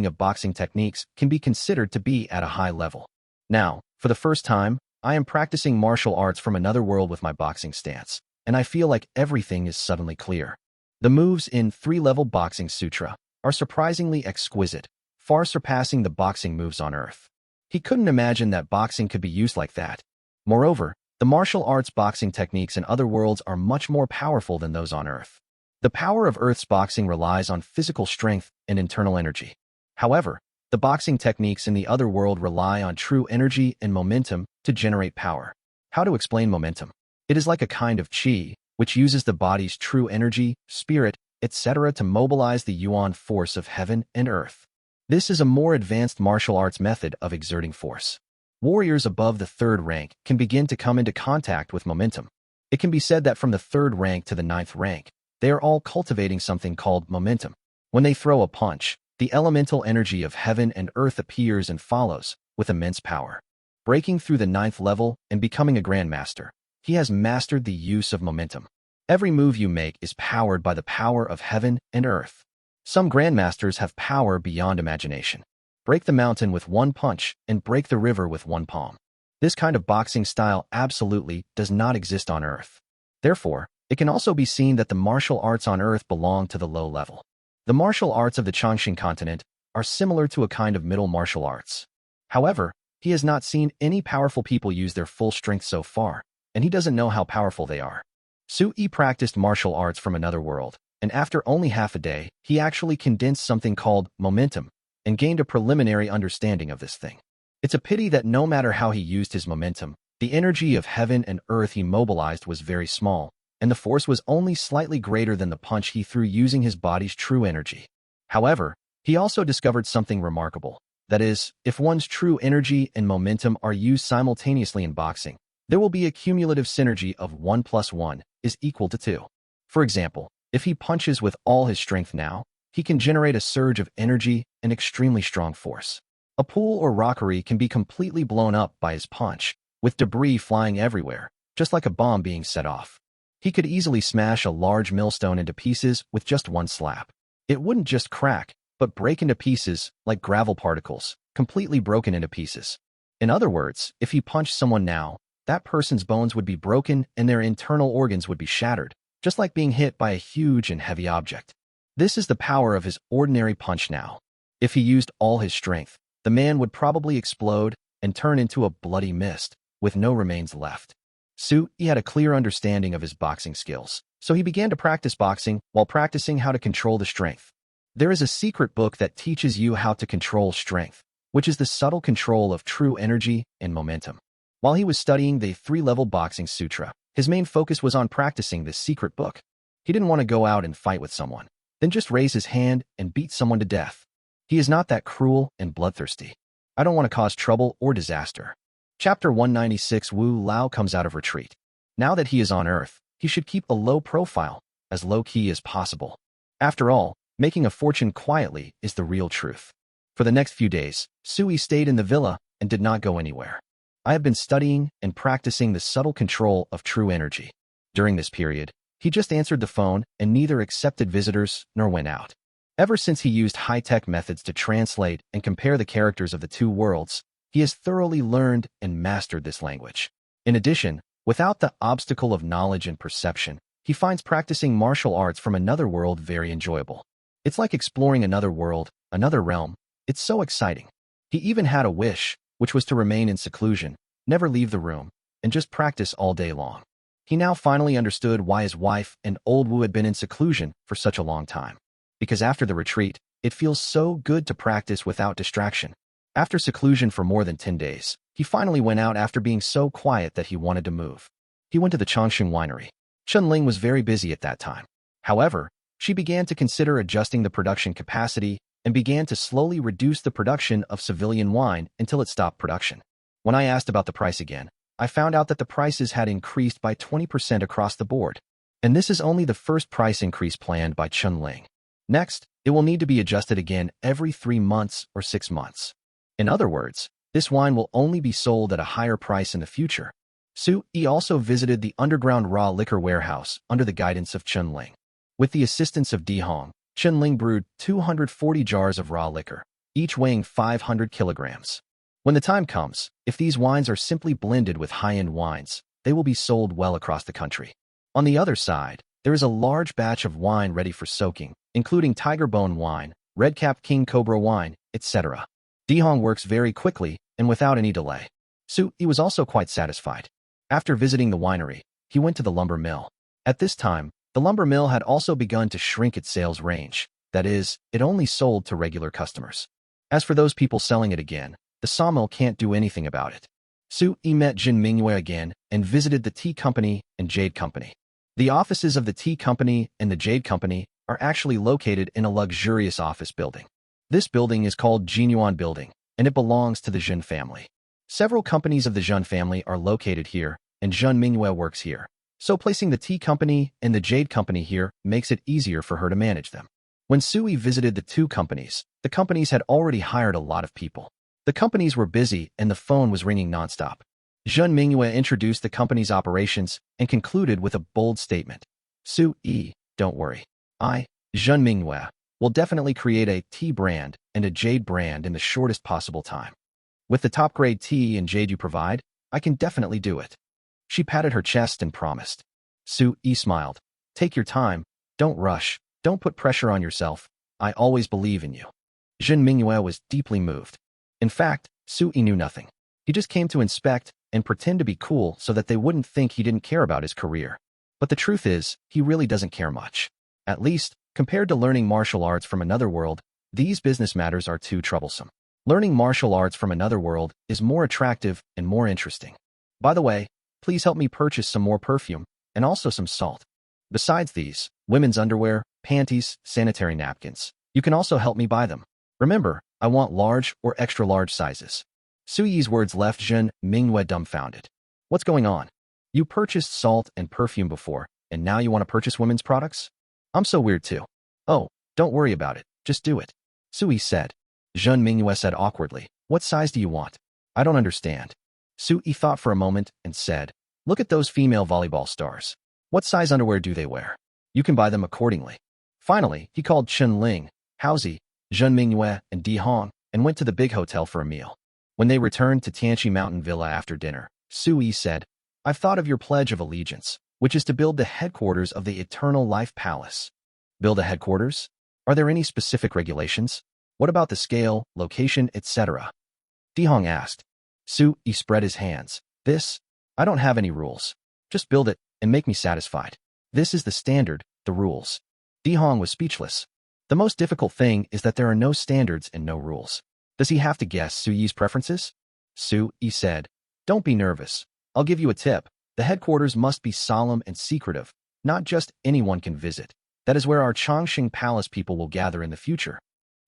of boxing techniques can be considered to be at a high level. Now, for the first time, I am practicing martial arts from another world with my boxing stance, and I feel like everything is suddenly clear. The moves in 3-level boxing sutra are surprisingly exquisite, far surpassing the boxing moves on earth. He couldn't imagine that boxing could be used like that. Moreover, the martial arts boxing techniques in other worlds are much more powerful than those on Earth. The power of Earth's boxing relies on physical strength and internal energy. However, the boxing techniques in the other world rely on true energy and momentum to generate power. How to explain momentum? It is like a kind of qi, which uses the body's true energy, spirit, etc. to mobilize the yuan force of heaven and earth. This is a more advanced martial arts method of exerting force. Warriors above the 3rd rank can begin to come into contact with momentum. It can be said that from the 3rd rank to the 9th rank, they are all cultivating something called momentum. When they throw a punch, the elemental energy of heaven and earth appears and follows, with immense power. Breaking through the 9th level and becoming a grandmaster, he has mastered the use of momentum. Every move you make is powered by the power of heaven and earth. Some grandmasters have power beyond imagination. Break the mountain with one punch and break the river with one palm. This kind of boxing style absolutely does not exist on Earth. Therefore, it can also be seen that the martial arts on Earth belong to the low level. The martial arts of the Chongqing continent are similar to a kind of middle martial arts. However, he has not seen any powerful people use their full strength so far, and he doesn't know how powerful they are. Su-yi practiced martial arts from another world, and after only half a day, he actually condensed something called momentum and gained a preliminary understanding of this thing. It's a pity that no matter how he used his momentum, the energy of heaven and earth he mobilized was very small, and the force was only slightly greater than the punch he threw using his body's true energy. However, he also discovered something remarkable. That is, if one's true energy and momentum are used simultaneously in boxing, there will be a cumulative synergy of 1 + 1 is equal to 2. For example, if he punches with all his strength now, he can generate a surge of energy and extremely strong force. A pool or rockery can be completely blown up by his punch, with debris flying everywhere, just like a bomb being set off. He could easily smash a large millstone into pieces with just one slap. It wouldn't just crack, but break into pieces like gravel particles, completely broken into pieces. In other words, if he punched someone now, that person's bones would be broken and their internal organs would be shattered, just like being hit by a huge and heavy object. This is the power of his ordinary punch now. If he used all his strength, the man would probably explode and turn into a bloody mist, with no remains left. He had a clear understanding of his boxing skills, so he began to practice boxing while practicing how to control the strength. There is a secret book that teaches you how to control strength, which is the subtle control of true energy and momentum. While he was studying the 3-level boxing sutra, his main focus was on practicing this secret book. He didn't want to go out and fight with someone, then just raise his hand and beat someone to death. He is not that cruel and bloodthirsty. I don't want to cause trouble or disaster. Chapter 196. Wu Lao comes out of retreat. Now that he is on Earth, he should keep a low profile, as low-key as possible. After all, making a fortune quietly is the real truth. For the next few days, Sui stayed in the villa and did not go anywhere. I have been studying and practicing the subtle control of true energy. During this period, he just answered the phone and neither accepted visitors nor went out. Ever since he used high-tech methods to translate and compare the characters of the two worlds, he has thoroughly learned and mastered this language. In addition, without the obstacle of knowledge and perception, he finds practicing martial arts from another world very enjoyable. It's like exploring another world, another realm. It's so exciting. He even had a wish, which was to remain in seclusion, never leave the room, and just practice all day long. He now finally understood why his wife and old Wu had been in seclusion for such a long time. Because after the retreat, it feels so good to practice without distraction. After seclusion for more than 10 days, he finally went out after being so quiet that he wanted to move. He went to the Chongqing winery. Chunling was very busy at that time. However, she began to consider adjusting the production capacity and began to slowly reduce the production of civilian wine until it stopped production. When I asked about the price again, I found out that the prices had increased by 20% across the board. And this is only the first price increase planned by Chunling. Next, it will need to be adjusted again every 3 months or 6 months. In other words, this wine will only be sold at a higher price in the future. He also visited the underground raw liquor warehouse under the guidance of Chunling. With the assistance of Di Hong, Chunling brewed 240 jars of raw liquor, each weighing 500 kilograms. When the time comes, if these wines are simply blended with high-end wines, they will be sold well across the country. On the other side, there is a large batch of wine ready for soaking, including tiger bone wine, red-capped king cobra wine, etc. Di Hong works very quickly and without any delay. He was also quite satisfied. After visiting the winery, he went to the lumber mill. At this time, the lumber mill had also begun to shrink its sales range. That is, it only sold to regular customers. As for those people selling it again, the sawmill can't do anything about it. He met Jin Mingyue again and visited the tea company and jade company. The offices of the tea company and the jade company are actually located in a luxurious office building. This building is called Jinyuan Building, and it belongs to the Zhen family. Several companies of the Zhen family are located here, and Zhen Mingyue works here. So placing the tea company and the jade company here makes it easier for her to manage them. When Sui visited the two companies, the companies had already hired a lot of people. The companies were busy and the phone was ringing nonstop. Zhen Mingyue introduced the company's operations and concluded with a bold statement. Sui, don't worry. I, Zhen Mingyue, will definitely create a tea brand and a jade brand in the shortest possible time. With the top-grade tea and jade you provide, I can definitely do it. She patted her chest and promised. Sui smiled. Take your time. Don't rush. Don't put pressure on yourself. I always believe in you. Zhen Mingyue was deeply moved. In fact, Sui knew nothing. He just came to inspect and pretend to be cool so that they wouldn't think he didn't care about his career. But the truth is, he really doesn't care much. At least, compared to learning martial arts from another world, these business matters are too troublesome. Learning martial arts from another world is more attractive and more interesting. By the way, please help me purchase some more perfume and also some salt. Besides these, women's underwear, panties, sanitary napkins. You can also help me buy them. Remember, I want large or extra large sizes. Sui's words left Zhen Mingyue dumbfounded. What's going on? You purchased salt and perfume before, and now you want to purchase women's products? I'm so weird too. Oh, don't worry about it. Just do it. Sui said. Zhen Mingyue said awkwardly. What size do you want? I don't understand. Su-yi thought for a moment and said, look at those female volleyball stars. What size underwear do they wear? You can buy them accordingly. Finally, he called Chen Ling, Haozi, Zhen Mingyue, and Di Hong, and went to the big hotel for a meal. When they returned to Tianqi Mountain Villa after dinner, Su-yi said, I've thought of your pledge of allegiance, which is to build the headquarters of the Eternal Life Palace. Build a headquarters? Are there any specific regulations? What about the scale, location, etc.? Di Hong asked. Su-yi spread his hands. I don't have any rules. Just build it and make me satisfied. This is the standard, the rules. Di Hong was speechless. The most difficult thing is that there are no standards and no rules. Does he have to guess Su-yi's preferences? Su-yi said, don't be nervous. I'll give you a tip. The headquarters must be solemn and secretive. Not just anyone can visit. That is where our Chongqing Palace people will gather in the future.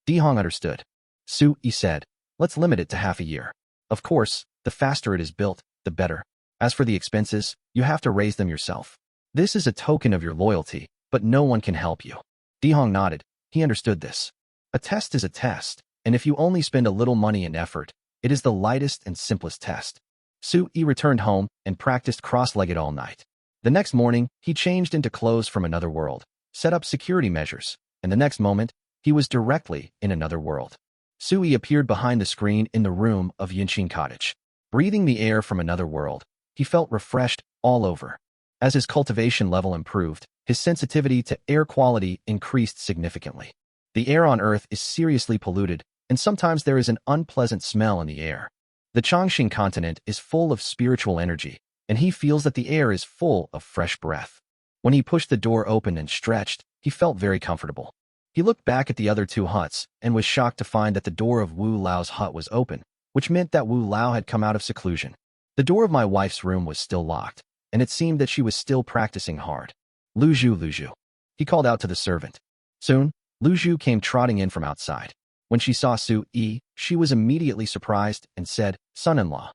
Di Hong understood. Su-yi said, let's limit it to half a year. Of course, the faster it is built, the better. As for the expenses, you have to raise them yourself. This is a token of your loyalty, but no one can help you. Di Hong nodded. He understood this. A test is a test, and if you only spend a little money and effort, it is the lightest and simplest test. Su-yi returned home and practiced cross-legged all night. The next morning, he changed into clothes from another world, set up security measures, and the next moment, he was directly in another world. Su-yi appeared behind the screen in the room of Yinqing Cottage. Breathing the air from another world, he felt refreshed all over. As his cultivation level improved, his sensitivity to air quality increased significantly. The air on Earth is seriously polluted, and sometimes there is an unpleasant smell in the air. The Chongqing continent is full of spiritual energy, and he feels that the air is full of fresh breath. When he pushed the door open and stretched, he felt very comfortable. He looked back at the other two huts and was shocked to find that the door of Wu Lao's hut was open, which meant that Wu Lao had come out of seclusion. The door of my wife's room was still locked, and it seemed that she was still practicing hard. Lu Zhu. He called out to the servant. Soon, Lu Zhu came trotting in from outside. When she saw Su-yi, she was immediately surprised and said, son-in-law,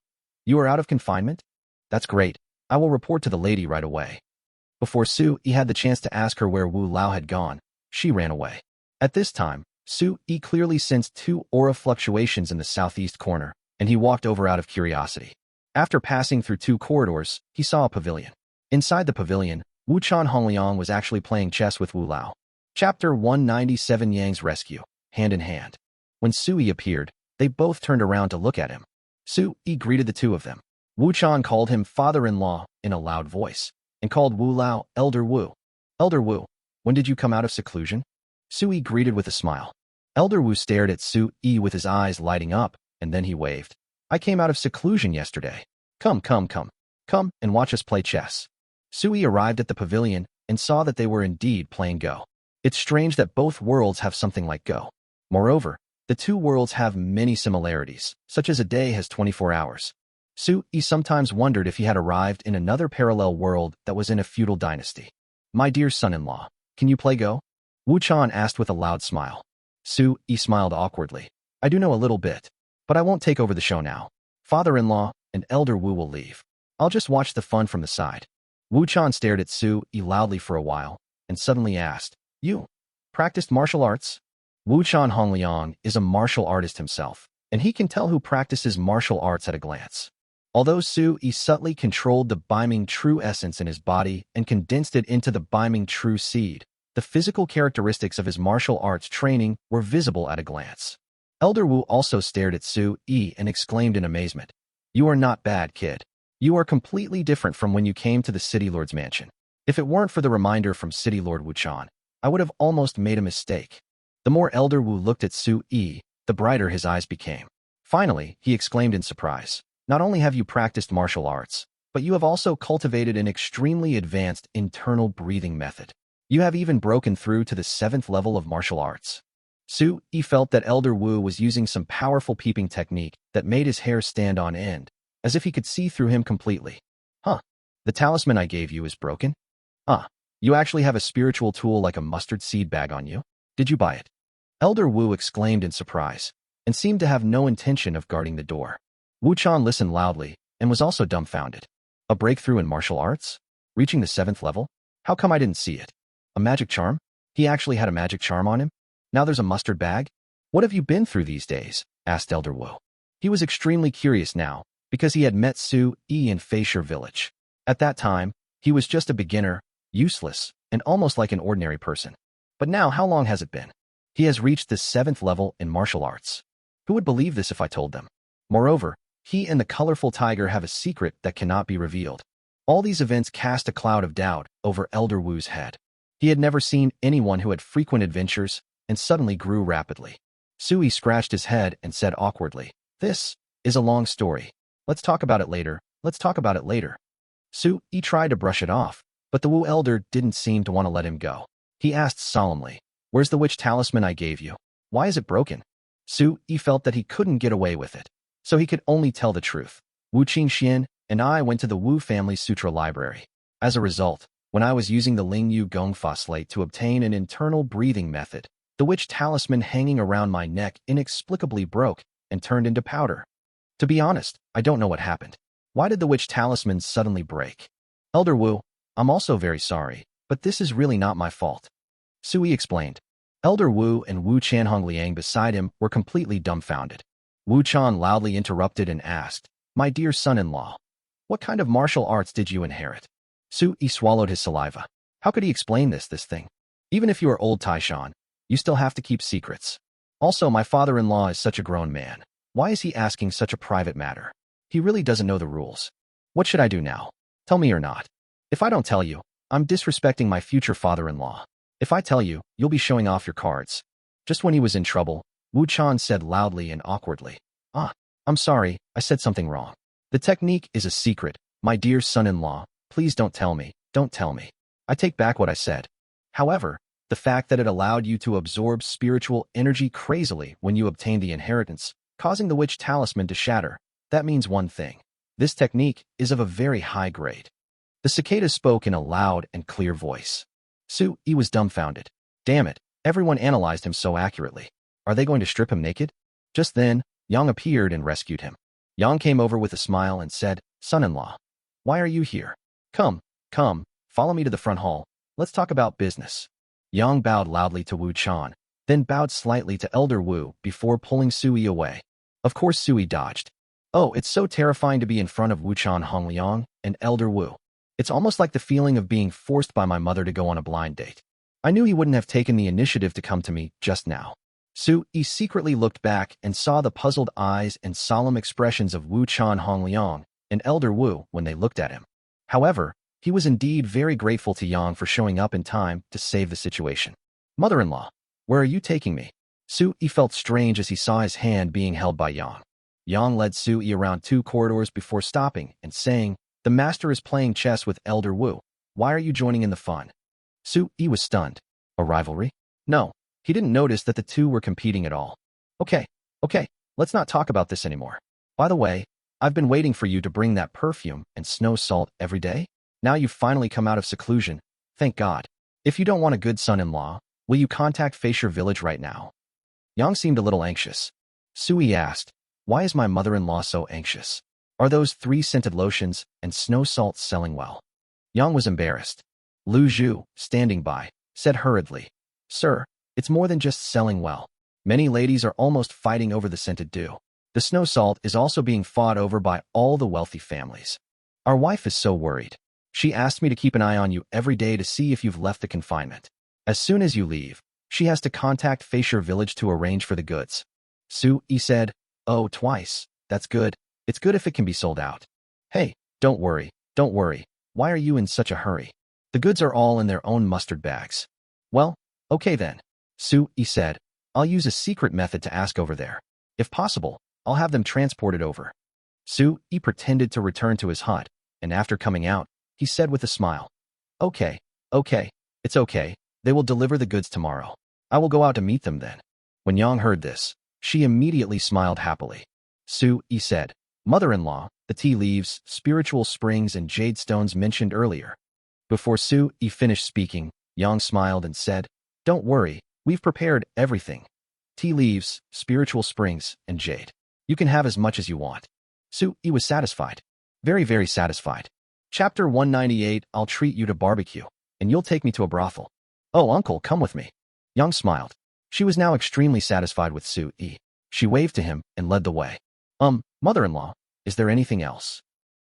you are out of confinement? That's great. I will report to the lady right away. Before Su-yi had the chance to ask her where Wu Lao had gone, she ran away. At this time, Su-yi clearly sensed two aura fluctuations in the southeast corner, and he walked over out of curiosity. After passing through two corridors, he saw a pavilion. Inside the pavilion, Wu Chan Hongliang was actually playing chess with Wu Lao. Chapter 197 Yang's Rescue, Hand in Hand. When Su-yi appeared, they both turned around to look at him. Su-yi greeted the two of them. Wu Chan called him father-in-law in a loud voice, and called Wu Lao Elder Wu. Elder Wu, when did you come out of seclusion? Su-yi greeted with a smile. Elder Wu stared at Su-yi with his eyes lighting up, and then he waved. I came out of seclusion yesterday. Come and watch us play chess. Su-yi arrived at the pavilion and saw that they were indeed playing Go. It's strange that both worlds have something like Go. Moreover, the two worlds have many similarities, such as a day has 24 hours. Su-yi sometimes wondered if he had arrived in another parallel world that was in a feudal dynasty. My dear son-in-law, can you play Go? Wu Chan asked with a loud smile. Su-yi smiled awkwardly. I do know a little bit, but I won't take over the show now. Father-in-law and Elder Wu will leave. I'll just watch the fun from the side. Wu Chan stared at Su-yi loudly for a while, and suddenly asked, You practiced martial arts? Wu Chan Hongliang is a martial artist himself, and he can tell who practices martial arts at a glance. Although Su-yi subtly controlled the Baiming True essence in his body and condensed it into the Baiming True seed, the physical characteristics of his martial arts training were visible at a glance. Elder Wu also stared at Su-yi and exclaimed in amazement, You are not bad, kid. You are completely different from when you came to the City Lord's mansion. If it weren't for the reminder from City Lord Wu Chan, I would have almost made a mistake. The more Elder Wu looked at Su-yi, the brighter his eyes became. Finally, he exclaimed in surprise, Not only have you practiced martial arts, but you have also cultivated an extremely advanced internal breathing method. You have even broken through to the 7th level of martial arts. Su-yi felt that Elder Wu was using some powerful peeping technique that made his hair stand on end, as if he could see through him completely. Huh, the talisman I gave you is broken? You actually have a spiritual tool like a mustard seed bag on you? Did you buy it? Elder Wu exclaimed in surprise, and seemed to have no intention of guarding the door. Wu Chan listened loudly, and was also dumbfounded. A breakthrough in martial arts? Reaching the 7th level? How come I didn't see it? A magic charm? He actually had a magic charm on him? Now there's a mustard bag? What have you been through these days? Asked Elder Wu. He was extremely curious now, because he had met Su-yi in Feisher village. At that time, he was just a beginner, useless, and almost like an ordinary person. But now, how long has it been? He has reached the 7th level in martial arts. Who would believe this if I told them? Moreover, he and the colorful tiger have a secret that cannot be revealed. All these events cast a cloud of doubt over Elder Wu's head. He had never seen anyone who had frequent adventures and suddenly grew rapidly. Sui scratched his head and said awkwardly, "This is a long story. Let's talk about it later. Let's talk about it later." Sui tried to brush it off, but the Wu elder didn't seem to want to let him go. He asked solemnly, "Where's the witch talisman I gave you? Why is it broken?" Sui felt that he couldn't get away with it, so he could only tell the truth. Wu Qingxian and I went to the Wu family sutra library. As a result, when I was using the Lingyu Gongfa slate to obtain an internal breathing method, the witch talisman hanging around my neck inexplicably broke and turned into powder. To be honest, I don't know what happened. Why did the witch talisman suddenly break? Elder Wu, I'm also very sorry, but this is really not my fault. Sui explained. Elder Wu and Wu Chanhongliang beside him were completely dumbfounded. Wu Chan loudly interrupted and asked, "My dear son-in-law, what kind of martial arts did you inherit?" Sui swallowed his saliva. How could he explain this thing? Even if you are old Taishan, you still have to keep secrets. Also, my father-in-law is such a grown man. Why is he asking such a private matter? He really doesn't know the rules. What should I do now? Tell me or not. If I don't tell you, I'm disrespecting my future father-in-law. If I tell you, you'll be showing off your cards. Just when he was in trouble, Wu Chan said loudly and awkwardly, I'm sorry, I said something wrong. The technique is a secret, my dear son-in-law. Please don't tell me, don't tell me. I take back what I said. However, the fact that it allowed you to absorb spiritual energy crazily when you obtained the inheritance, causing the witch talisman to shatter, that means one thing. This technique is of a very high grade. The cicada spoke in a loud and clear voice. Sui was dumbfounded. Damn it, everyone analyzed him so accurately. Are they going to strip him naked? Just then, Yang appeared and rescued him. Yang came over with a smile and said, "Son-in-law, why are you here? Come, follow me to the front hall. Let's talk about business." Yang bowed loudly to Wu Chan, then bowed slightly to Elder Wu before pulling Sui away. Of course Sui dodged. Oh, it's so terrifying to be in front of Wu Chan Hongliang and Elder Wu. It's almost like the feeling of being forced by my mother to go on a blind date. I knew he wouldn't have taken the initiative to come to me just now. Sui secretly looked back and saw the puzzled eyes and solemn expressions of Wu Chan Hongliang and Elder Wu when they looked at him. However, he was indeed very grateful to Yang for showing up in time to save the situation. "Mother-in-law, where are you taking me?" Sui felt strange as he saw his hand being held by Yang. Yang led Sui around 2 corridors before stopping and saying, "The master is playing chess with Elder Wu. Why are you joining in the fun?" Sui was stunned. A rivalry? No, he didn't notice that the two were competing at all. Okay, let's not talk about this anymore. By the way, I've been waiting for you to bring that perfume and snow salt every day. Now you've finally come out of seclusion. Thank God. If you don't want a good son-in-law, will you contact Feisher village right now? Yang seemed a little anxious. Sui asked, "Why is my mother-in-law so anxious? Are those 3 scented lotions and snow salts selling well?" Yang was embarrassed. Lu Zhu, standing by, said hurriedly, "Sir, it's more than just selling well. Many ladies are almost fighting over the scented dew. The snow salt is also being fought over by all the wealthy families. Our wife is so worried. She asked me to keep an eye on you every day to see if you've left the confinement. As soon as you leave, she has to contact Feisher village to arrange for the goods." Sui said, "Oh, twice. That's good. It's good if it can be sold out. Hey, don't worry. Why are you in such a hurry? The goods are all in their own mustard bags." "Well, okay then," Sui said. "I'll use a secret method to ask over there. If possible, I'll have them transported over." Sui pretended to return to his hut, and after coming out, he said with a smile, Okay, it's okay. They will deliver the goods tomorrow. I will go out to meet them then." When Yang heard this, she immediately smiled happily. Sui said, "Mother-in-law, the tea leaves, spiritual springs, and jade stones mentioned earlier." Before Sui finished speaking, Yang smiled and said, "Don't worry, we've prepared everything. Tea leaves, spiritual springs, and jade. You can have as much as you want." Sui was satisfied. Very, very satisfied. Chapter 198, I'll treat you to barbecue, and you'll take me to a brothel. "Oh, uncle, come with me." Yang smiled. She was now extremely satisfied with Sui. She waved to him and led the way. Mother-in-law, is there anything else?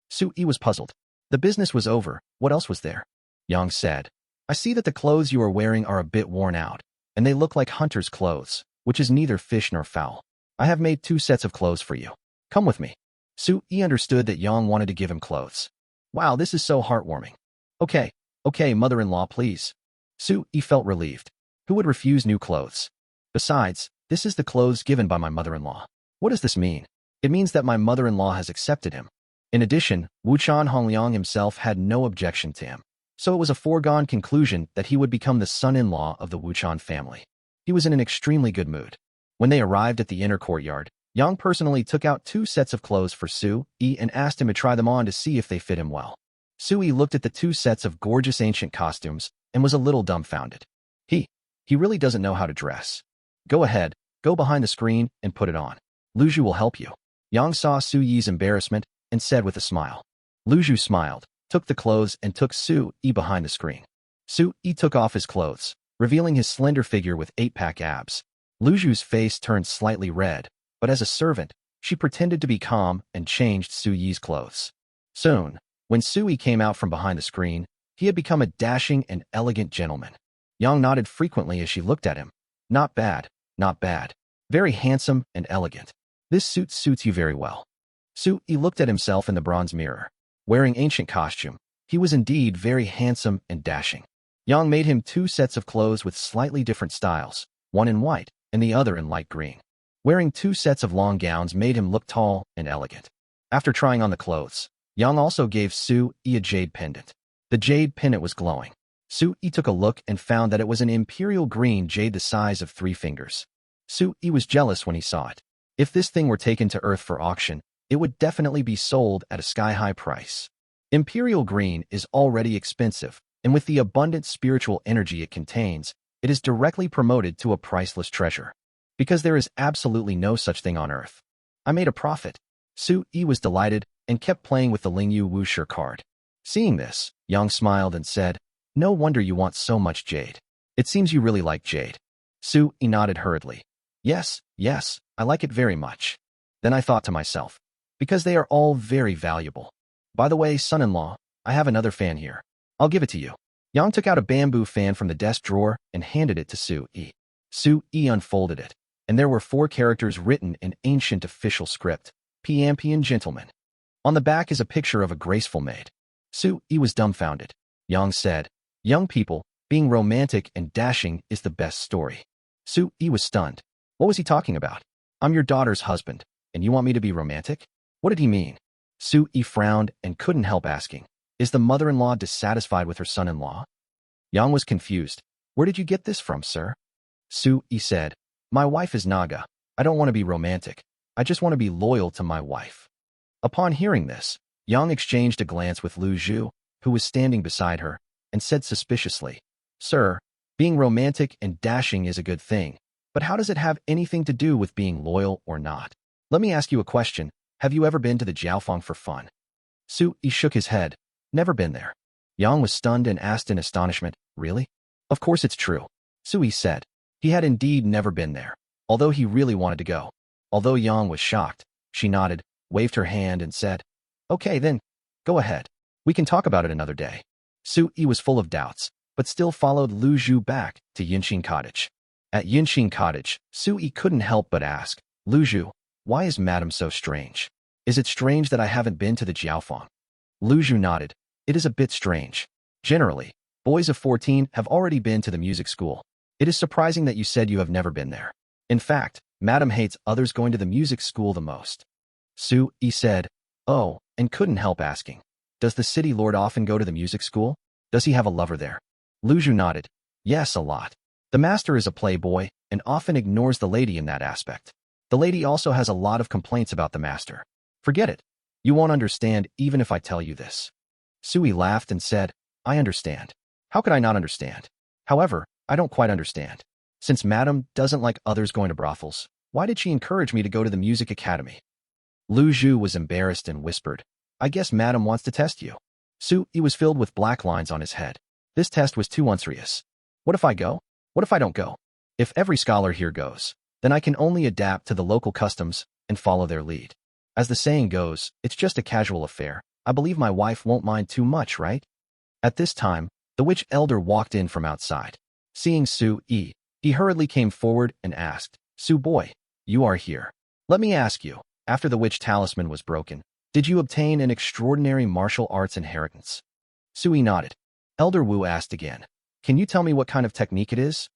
Su-yi was puzzled. The business was over. What else was there? Yang said, I see that the clothes you are wearing are a bit worn out, and they look like hunter's clothes, which is neither fish nor fowl. I have made 2 sets of clothes for you. Come with me. Su-yi understood that Yang wanted to give him clothes. Wow, this is so heartwarming. Okay, mother-in-law, please. Su-yi felt relieved. Who would refuse new clothes? Besides, this is the clothes given by my mother-in-law. What does this mean? It means that my mother-in-law has accepted him. In addition, Wuchan Hongliang himself had no objection to him. So it was a foregone conclusion that he would become the son-in-law of the Wuchan family. He was in an extremely good mood. When they arrived at the inner courtyard, Yang personally took out 2 sets of clothes for Su-yi and asked him to try them on to see if they fit him well. Su-yi looked at the 2 sets of gorgeous ancient costumes and was a little dumbfounded. He really doesn't know how to dress. Go ahead, go behind the screen and put it on. Luzhu will help you. Yang saw Su-yi's embarrassment and said with a smile. Luzhu smiled, took the clothes and took Su-yi behind the screen. Su-yi took off his clothes, revealing his slender figure with 8-pack abs. Luzhu's face turned slightly red, but as a servant, she pretended to be calm and changed Su-yi's clothes. Soon, when Su-yi came out from behind the screen, he had become a dashing and elegant gentleman. Yang nodded frequently as she looked at him. Not bad, not bad. Very handsome and elegant. This suit suits you very well. Su-yi looked at himself in the bronze mirror. Wearing ancient costume, he was indeed very handsome and dashing. Yang made him 2 sets of clothes with slightly different styles, one in white and the other in light green. Wearing 2 sets of long gowns made him look tall and elegant. After trying on the clothes, Yang also gave Su-yi a jade pendant. The jade pendant was glowing. Su-yi took a look and found that it was an imperial green jade the size of 3 fingers. Su-yi was jealous when he saw it. If this thing were taken to Earth for auction, it would definitely be sold at a sky-high price. Imperial green is already expensive, and with the abundant spiritual energy it contains, it is directly promoted to a priceless treasure. Because there is absolutely no such thing on Earth. I made a profit. Su-yi was delighted and kept playing with the Lingyu Wushi card. Seeing this, Yang smiled and said, No wonder you want so much jade. It seems you really like jade. Su-yi nodded hurriedly. Yes, I like it very much. Then I thought to myself, because they are all very valuable. By the way, son-in-law, I have another fan here. I'll give it to you. Yang took out a bamboo fan from the desk drawer and handed it to Su-yi. Su-yi unfolded it, and there were 4 characters written in ancient official script, Piampian gentleman. On the back is a picture of a graceful maid. Su-yi was dumbfounded. Yang said, Young people, being romantic and dashing is the best story. Su-yi was stunned. What was he talking about? I'm your daughter's husband, and you want me to be romantic? What did he mean? Su-yi frowned and couldn't help asking, Is the mother-in-law dissatisfied with her son-in-law? Yang was confused. Where did you get this from, sir? Su-yi said, My wife is Naga. I don't want to be romantic. I just want to be loyal to my wife. Upon hearing this, Yang exchanged a glance with Lu Zhu, who was standing beside her, and said suspiciously, Sir, being romantic and dashing is a good thing, but how does it have anything to do with being loyal or not? Let me ask you a question. Have you ever been to the Jiaofeng for fun? Su-yi shook his head. Never been there. Yang was stunned and asked in astonishment, Really? Of course it's true. Su-yi said. He had indeed never been there, although he really wanted to go. Although Yang was shocked, she nodded, waved her hand and said, Okay then, go ahead. We can talk about it another day. Su-yi was full of doubts, but still followed Lu Zhu back to Yinxin Cottage. At Yinxin Cottage, Su-yi couldn't help but ask, Lu Zhu, why is Madam so strange? Is it strange that I haven't been to the Jiaofeng? Lu Zhu nodded. It is a bit strange. Generally, boys of 14 have already been to the music school. It is surprising that you said you have never been there. In fact, Madam hates others going to the music school the most. Su-yi said, Oh, and couldn't help asking. Does the city lord often go to the music school? Does he have a lover there? Lu Zhu nodded. Yes, a lot. The master is a playboy and often ignores the lady in that aspect. The lady also has a lot of complaints about the master. Forget it. You won't understand even if I tell you this. Su-yi laughed and said, I understand. How could I not understand? However, I don't quite understand. Since Madam doesn't like others going to brothels, why did she encourage me to go to the music academy? Lu Zhu was embarrassed and whispered, I guess Madam wants to test you. Su-yi was filled with black lines on his head. This test was too unserious. What if I go? What if I don't go? If every scholar here goes, then I can only adapt to the local customs and follow their lead. As the saying goes, it's just a casual affair. I believe my wife won't mind too much, right? At this time, the witch elder walked in from outside. Seeing Su-yi, he hurriedly came forward and asked, Su-boy, you are here. Let me ask you, after the witch talisman was broken, did you obtain an extraordinary martial arts inheritance? Su-yi nodded. Elder Wu asked again, can you tell me what kind of technique it is?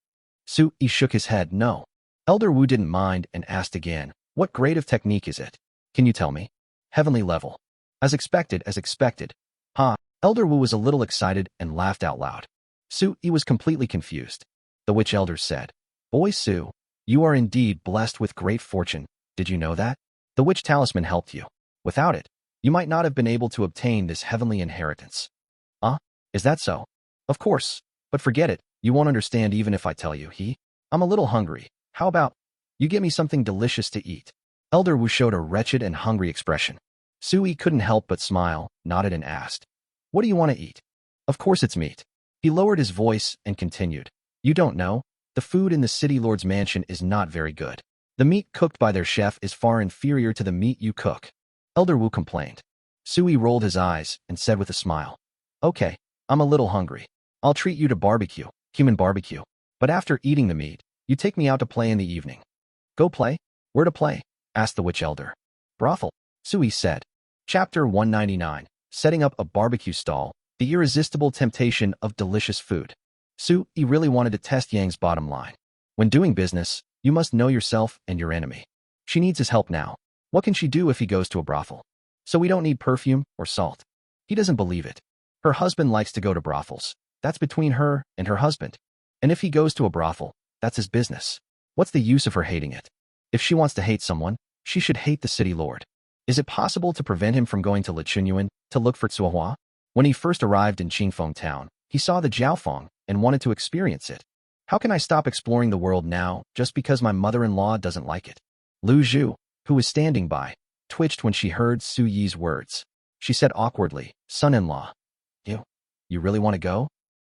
Su-yi shook his head, no. Elder Wu didn't mind and asked again, what grade of technique is it? Can you tell me? Heavenly level. As expected, as expected. Ha! Elder Wu was a little excited and laughed out loud. Su-yi was completely confused. The witch elder said, Boy Su, you are indeed blessed with great fortune. Did you know that? The witch talisman helped you. Without it, you might not have been able to obtain this heavenly inheritance. Is that so? Of course, but forget it, you won't understand even if I tell you. I'm a little hungry. How about you get me something delicious to eat? Elder Wu showed a wretched and hungry expression. Su-yi couldn't help but smile, nodded and asked, what do you want to eat? Of course it's meat. He lowered his voice and continued, you don't know, the food in the city lord's mansion is not very good. The meat cooked by their chef is far inferior to the meat you cook. Elder Wu complained. Su-yi rolled his eyes and said with a smile, okay, I'm a little hungry. I'll treat you to barbecue, human barbecue. But after eating the meat, you take me out to play in the evening. Go play? Where to play? Asked the witch elder. Brothel, Su-yi said. Chapter 199, Setting Up a Barbecue Stall, The Irresistible Temptation of Delicious Food. Su-yi really wanted to test Yang's bottom line. When doing business, you must know yourself and your enemy. She needs his help now. What can she do if he goes to a brothel? So we don't need perfume or salt. He doesn't believe it. Her husband likes to go to brothels. That's between her and her husband. And if he goes to a brothel, that's his business. What's the use of her hating it? If she wants to hate someone, she should hate the city lord. Is it possible to prevent him from going to Lichunyuan to look for Tsuohua? When he first arrived in Qingfeng town, he saw the Jiaofeng and wanted to experience it. How can I stop exploring the world now just because my mother-in-law doesn't like it? Lu Zhu, who was standing by, twitched when she heard Su-yi's words. She said awkwardly, son-in-law. You really want to go?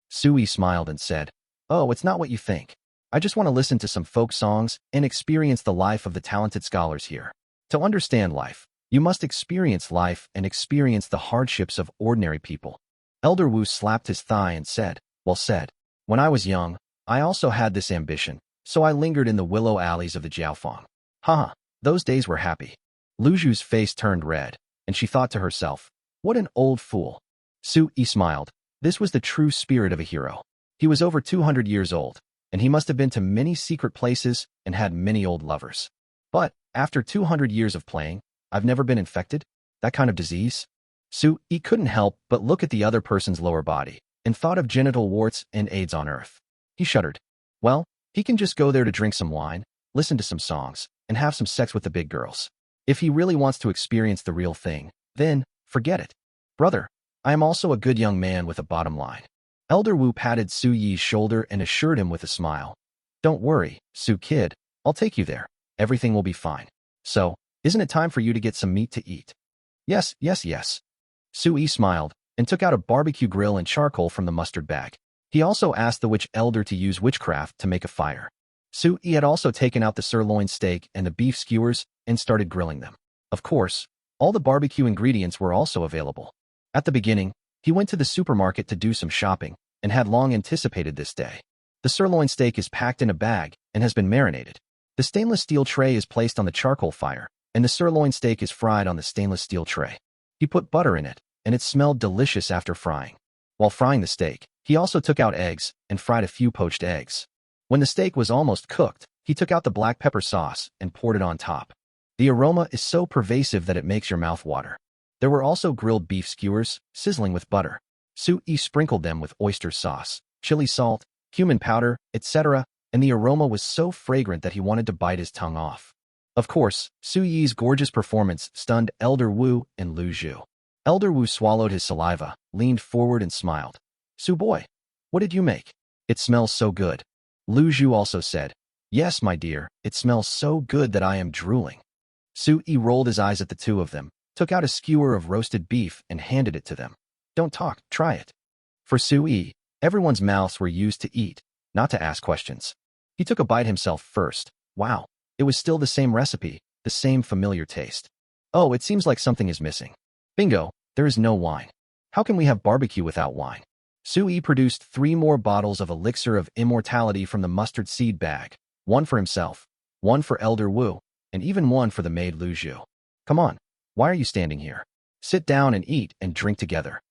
Su-yi smiled and said, oh, it's not what you think. I just want to listen to some folk songs and experience the life of the talented scholars here. To understand life, you must experience life and experience the hardships of ordinary people. Elder Wu slapped his thigh and said, well said. When I was young, I also had this ambition, so I lingered in the willow alleys of the Jiaofeng. Haha, those days were happy. Lu Zhu's face turned red, and she thought to herself, what an old fool. Su-yi smiled. This was the true spirit of a hero. He was over 200 years old, and he must have been to many secret places and had many old lovers. But, after 200 years of playing, I've never been infected? That kind of disease? Su-yi couldn't help but look at the other person's lower body, and thought of genital warts and AIDS on Earth. He shuddered. Well, he can just go there to drink some wine, listen to some songs, and have some sex with the big girls. If he really wants to experience the real thing, then, forget it. Brother, I am also a good young man with a bottom line. Elder Wu patted Su-yi's shoulder and assured him with a smile. Don't worry, Su-kid, I'll take you there. Everything will be fine. So, isn't it time for you to get some meat to eat? Yes. Su-yi smiled and took out a barbecue grill and charcoal from the mustard bag. He also asked the witch elder to use witchcraft to make a fire. Su-yi had also taken out the sirloin steak and the beef skewers and started grilling them. Of course, all the barbecue ingredients were also available. At the beginning, he went to the supermarket to do some shopping and had long anticipated this day. The sirloin steak is packed in a bag and has been marinated. The stainless steel tray is placed on the charcoal fire, and the sirloin steak is fried on the stainless steel tray. He put butter in it, and it smelled delicious after frying. While frying the steak, he also took out eggs and fried a few poached eggs. When the steak was almost cooked, he took out the black pepper sauce and poured it on top. The aroma is so pervasive that it makes your mouth water. There were also grilled beef skewers, sizzling with butter. Su-yi sprinkled them with oyster sauce, chili salt, cumin powder, etc., and the aroma was so fragrant that he wanted to bite his tongue off. Of course, Su-yi's gorgeous performance stunned Elder Wu and Lu Zhu. Elder Wu swallowed his saliva, leaned forward and smiled. Su-boy, what did you make? It smells so good. Lu Zhu also said, yes, my dear, it smells so good that I am drooling. Su-yi rolled his eyes at the two of them, took out a skewer of roasted beef and handed it to them. Don't talk, try it. For Su-yi, everyone's mouths were used to eat, not to ask questions. He took a bite himself first. Wow, it was still the same recipe, the same familiar taste. Oh, it seems like something is missing. Bingo, there is no wine. How can we have barbecue without wine? Sui produced 3 more bottles of elixir of immortality from the mustard seed bag, one for himself, one for Elder Wu, and even one for the maid Lu Zhu. Come on, why are you standing here? Sit down and eat and drink together.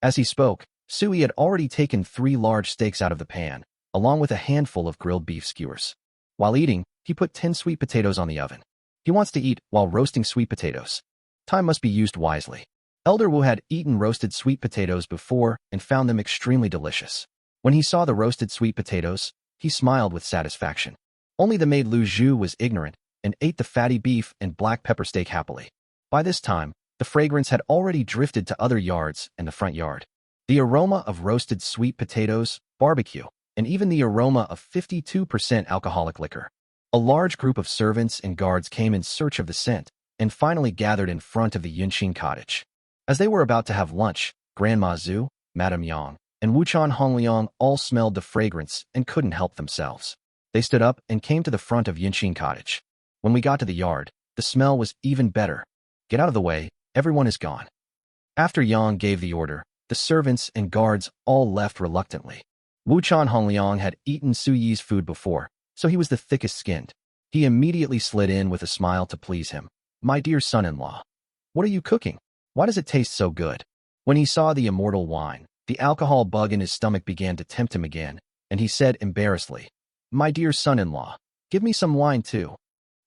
As he spoke, Sui had already taken 3 large steaks out of the pan, along with a handful of grilled beef skewers. While eating, he put 10 sweet potatoes on the oven. He wants to eat while roasting sweet potatoes. Time must be used wisely. Elder Wu had eaten roasted sweet potatoes before and found them extremely delicious. When he saw the roasted sweet potatoes, he smiled with satisfaction. Only the maid Lu Zhu was ignorant and ate the fatty beef and black pepper steak happily. By this time, the fragrance had already drifted to other yards and the front yard. The aroma of roasted sweet potatoes, barbecue, and even the aroma of 52% alcoholic liquor. A large group of servants and guards came in search of the scent and finally gathered in front of the Yunqing cottage. As they were about to have lunch, Grandma Zhu, Madame Yang, and Wuchan Hongliang all smelled the fragrance and couldn't help themselves. They stood up and came to the front of Yunqing cottage. When we got to the yard, the smell was even better. Get out of the way, everyone is gone. After Yang gave the order, the servants and guards all left reluctantly. Wuchan Hongliang had eaten Su Yi's food before, so he was the thickest skinned. He immediately slid in with a smile to please him. My dear son-in-law, what are you cooking? Why does it taste so good? When he saw the immortal wine, the alcohol bug in his stomach began to tempt him again, and he said embarrassedly, My dear son-in-law, give me some wine too.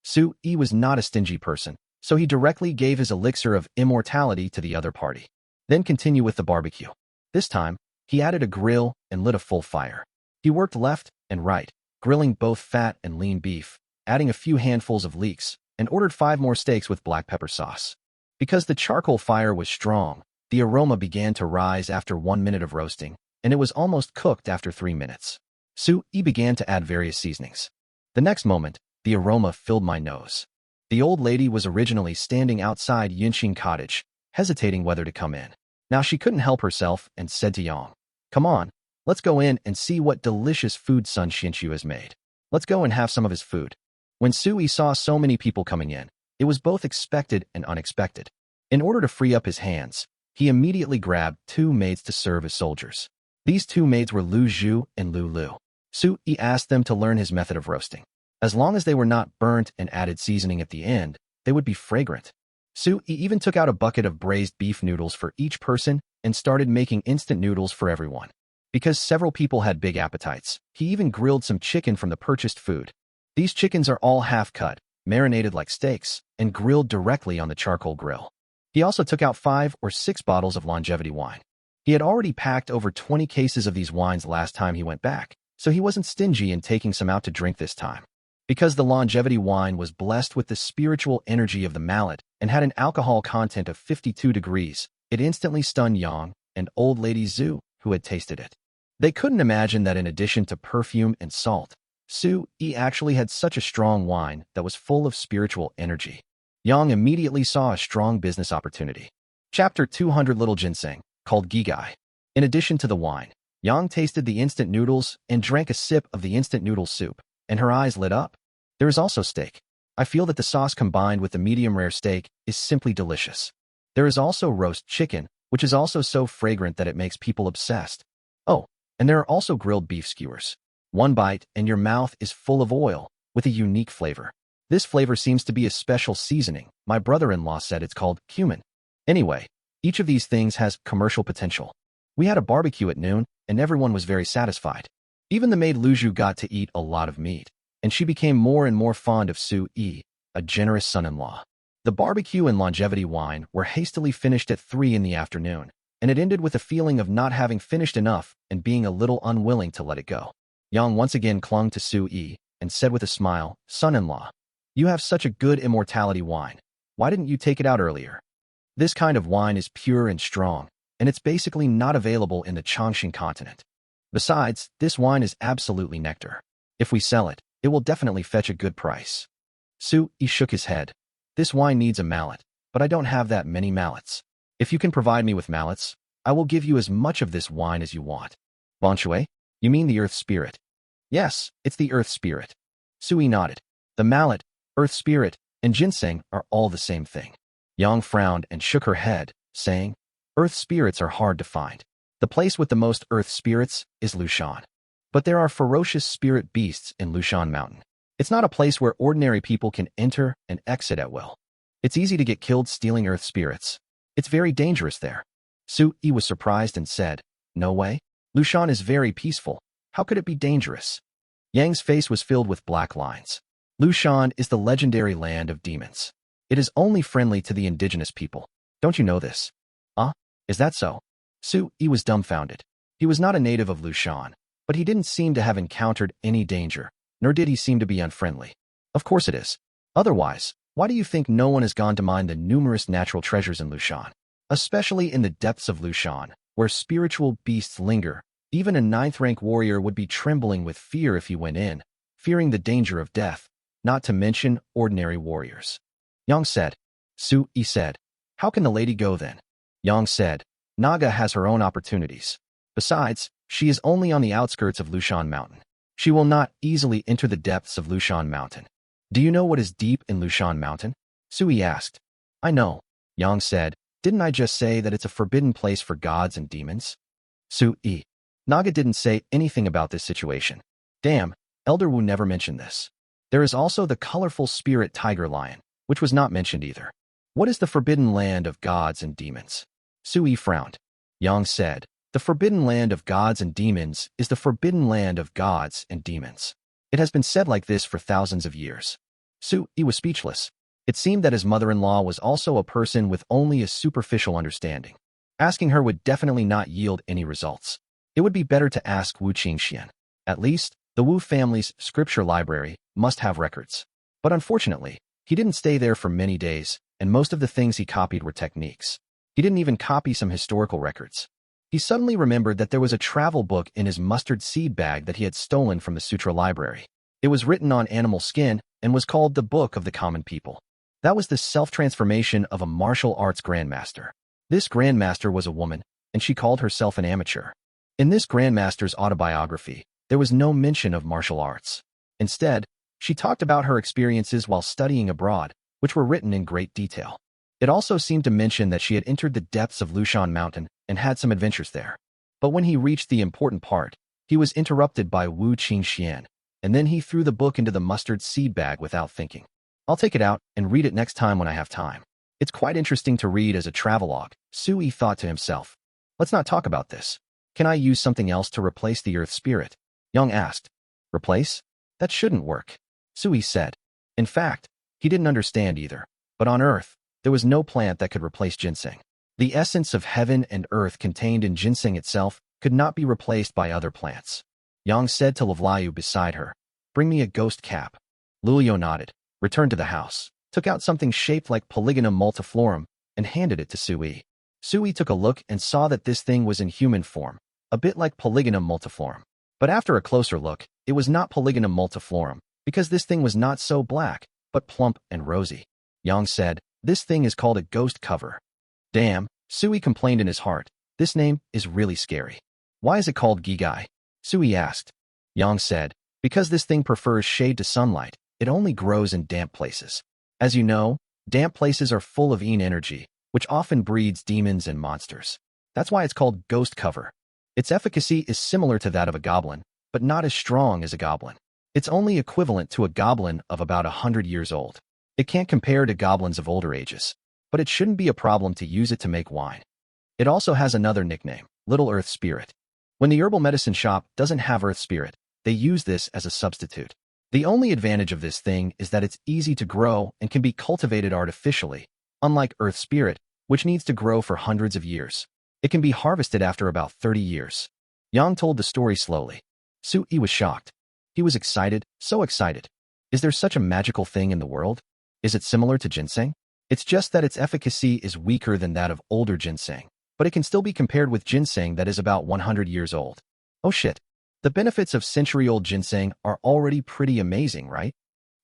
Su Yi was not a stingy person, so he directly gave his elixir of immortality to the other party. Then continue with the barbecue. This time, he added a grill and lit a full fire. He worked left and right, grilling both fat and lean beef, adding a few handfuls of leeks, and ordered 5 more steaks with black pepper sauce. Because the charcoal fire was strong, the aroma began to rise after 1 minute of roasting, and it was almost cooked after 3 minutes. Su Yi began to add various seasonings. The next moment, the aroma filled my nose. The old lady was originally standing outside Yunqing cottage, hesitating whether to come in. Now she couldn't help herself and said to Yang, Come on, let's go in and see what delicious food Sun Xianqiu has made. Let's go and have some of his food. When Su Yi saw so many people coming in, it was both expected and unexpected. In order to free up his hands, he immediately grabbed 2 maids to serve as soldiers. These 2 maids were Lu Zhu and Lu Lu. Su Yi asked them to learn his method of roasting. As long as they were not burnt and added seasoning at the end, they would be fragrant. Su Yi even took out a bucket of braised beef noodles for each person and started making instant noodles for everyone. Because several people had big appetites, he even grilled some chicken from the purchased food. These chickens are all half-cut, marinated like steaks, and grilled directly on the charcoal grill. He also took out 5 or 6 bottles of longevity wine. He had already packed over 20 cases of these wines last time he went back, so he wasn't stingy in taking some out to drink this time. Because the longevity wine was blessed with the spiritual energy of the mallet and had an alcohol content of 52 degrees, it instantly stunned Yang and old lady Zhu, who had tasted it. They couldn't imagine that in addition to perfume and salt, Su Yi actually had such a strong wine that was full of spiritual energy. Yang immediately saw a strong business opportunity. Chapter 200 Little Ginseng, called Gigai. In addition to the wine, Yang tasted the instant noodles and drank a sip of the instant noodle soup, and her eyes lit up. There is also steak. I feel that the sauce combined with the medium-rare steak is simply delicious. There is also roast chicken, which is also so fragrant that it makes people obsessed. Oh, and there are also grilled beef skewers. One bite and your mouth is full of oil, with a unique flavor. This flavor seems to be a special seasoning. My brother-in-law said it's called cumin. Anyway, each of these things has commercial potential. We had a barbecue at noon, and everyone was very satisfied. Even the maid Lu Zhu got to eat a lot of meat, and she became more and more fond of Su Yi, a generous son-in-law. The barbecue and longevity wine were hastily finished at 3 in the afternoon, and it ended with a feeling of not having finished enough and being a little unwilling to let it go. Yang once again clung to Su Yi and said with a smile, Son-in-law, you have such a good immortality wine. Why didn't you take it out earlier? This kind of wine is pure and strong, and it's basically not available in the Chongqing continent. Besides, this wine is absolutely nectar. If we sell it, it will definitely fetch a good price. Su Yi shook his head. This wine needs a mallet, but I don't have that many mallets. If you can provide me with mallets, I will give you as much of this wine as you want. Banshui? You mean the earth spirit? Yes, it's the earth spirit. Su Yi nodded. The mallet, earth spirit, and ginseng are all the same thing. Yang frowned and shook her head, saying, Earth spirits are hard to find. The place with the most earth spirits is Lushan. But there are ferocious spirit beasts in Lushan Mountain. It's not a place where ordinary people can enter and exit at will. It's easy to get killed stealing earth spirits. It's very dangerous there. Su-yi was surprised and said, No way. Lushan is very peaceful. How could it be dangerous? Yang's face was filled with black lines. Lushan is the legendary land of demons. It is only friendly to the indigenous people. Don't you know this? Is that so? Su-yi was dumbfounded. He was not a native of Lushan, but he didn't seem to have encountered any danger, nor did he seem to be unfriendly. Of course it is. Otherwise, why do you think no one has gone to mine the numerous natural treasures in Lushan? Especially in the depths of Lushan, where spiritual beasts linger, even a 9th-rank warrior would be trembling with fear if he went in, fearing the danger of death, not to mention ordinary warriors. Yang said. Su-yi said, How can the lady go then? Yang said, Naga has her own opportunities. Besides, she is only on the outskirts of Lushan Mountain. She will not easily enter the depths of Lushan Mountain. Do you know what is deep in Lushan Mountain? Su-yi asked. I know. Yang said, Didn't I just say that it's a forbidden place for gods and demons? Su-yi. Naga didn't say anything about this situation. Damn, Elder Wu never mentioned this. There is also the colorful spirit tiger lion, which was not mentioned either. What is the forbidden land of gods and demons? Su-yi frowned. Yang said, The forbidden land of gods and demons is the forbidden land of gods and demons. It has been said like this for thousands of years. Su-yi was speechless. It seemed that his mother-in-law was also a person with only a superficial understanding. Asking her would definitely not yield any results. It would be better to ask Wu Qingxian. At least, the Wu family's scripture library must have records. But unfortunately, he didn't stay there for many days, and most of the things he copied were techniques. He didn't even copy some historical records. He suddenly remembered that there was a travel book in his mustard seed bag that he had stolen from the Sutra library. It was written on animal skin and was called the Book of the Common People. That was the self-transformation of a martial arts grandmaster. This grandmaster was a woman, and she called herself an amateur. In this grandmaster's autobiography, there was no mention of martial arts. Instead, she talked about her experiences while studying abroad, which were written in great detail. It also seemed to mention that she had entered the depths of Lushan Mountain and had some adventures there. But when he reached the important part, he was interrupted by Wu Qingxian, and then he threw the book into the mustard seed bag without thinking. I'll take it out and read it next time when I have time. It's quite interesting to read as a travelogue, Su-yi thought to himself. Let's not talk about this. Can I use something else to replace the earth spirit? Yang asked. Replace? That shouldn't work, Su-yi said. In fact, he didn't understand either. But on Earth, there was no plant that could replace ginseng. The essence of heaven and earth contained in ginseng itself could not be replaced by other plants. Yang said to Liu beside her, Bring me a ghost cap. Liu nodded, returned to the house, took out something shaped like Polygonum multiflorum, and handed it to Su-yi. Su-yi took a look and saw that this thing was in human form, a bit like Polygonum multiflorum. But after a closer look, it was not Polygonum multiflorum, because this thing was not so black, but plump and rosy. Yang said, This thing is called a ghost cover. Damn, Su-yi complained in his heart. This name is really scary. Why is it called Gigai? Su-yi asked. Yang said, Because this thing prefers shade to sunlight, it only grows in damp places. As you know, damp places are full of yin energy, which often breeds demons and monsters. That's why it's called ghost cover. Its efficacy is similar to that of a goblin, but not as strong as a goblin. It's only equivalent to a goblin of about 100 years old. It can't compare to goblins of older ages, but it shouldn't be a problem to use it to make wine. It also has another nickname, Little Earth Spirit. When the herbal medicine shop doesn't have Earth Spirit, they use this as a substitute. The only advantage of this thing is that it's easy to grow and can be cultivated artificially, unlike Earth Spirit, which needs to grow for hundreds of years. It can be harvested after about 30 years. Yang told the story slowly. Su-yi was shocked. He was excited, so excited. Is there such a magical thing in the world? Is it similar to ginseng? It's just that its efficacy is weaker than that of older ginseng, but it can still be compared with ginseng that is about 100 years old. Oh shit. The benefits of century-old ginseng are already pretty amazing, right?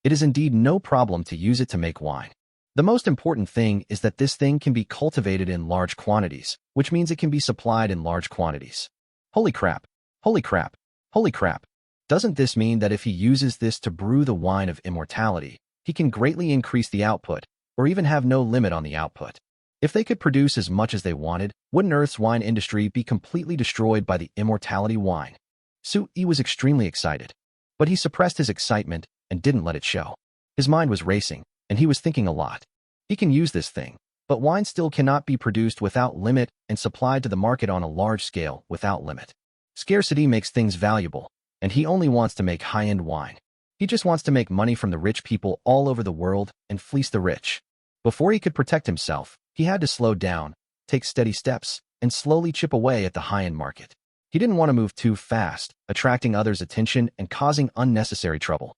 It is indeed no problem to use it to make wine. The most important thing is that this thing can be cultivated in large quantities, which means it can be supplied in large quantities. Holy crap! Holy crap! Holy crap! Doesn't this mean that if he uses this to brew the wine of immortality, he can greatly increase the output, or even have no limit on the output. If they could produce as much as they wanted, wouldn't Earth's wine industry be completely destroyed by the immortality wine? Sui was extremely excited, but he suppressed his excitement and didn't let it show. His mind was racing, and he was thinking a lot. He can use this thing, but wine still cannot be produced without limit and supplied to the market on a large scale without limit. Scarcity makes things valuable, and he only wants to make high-end wine. He just wants to make money from the rich people all over the world and fleece the rich. Before he could protect himself, he had to slow down, take steady steps, and slowly chip away at the high-end market. He didn't want to move too fast, attracting others' attention and causing unnecessary trouble.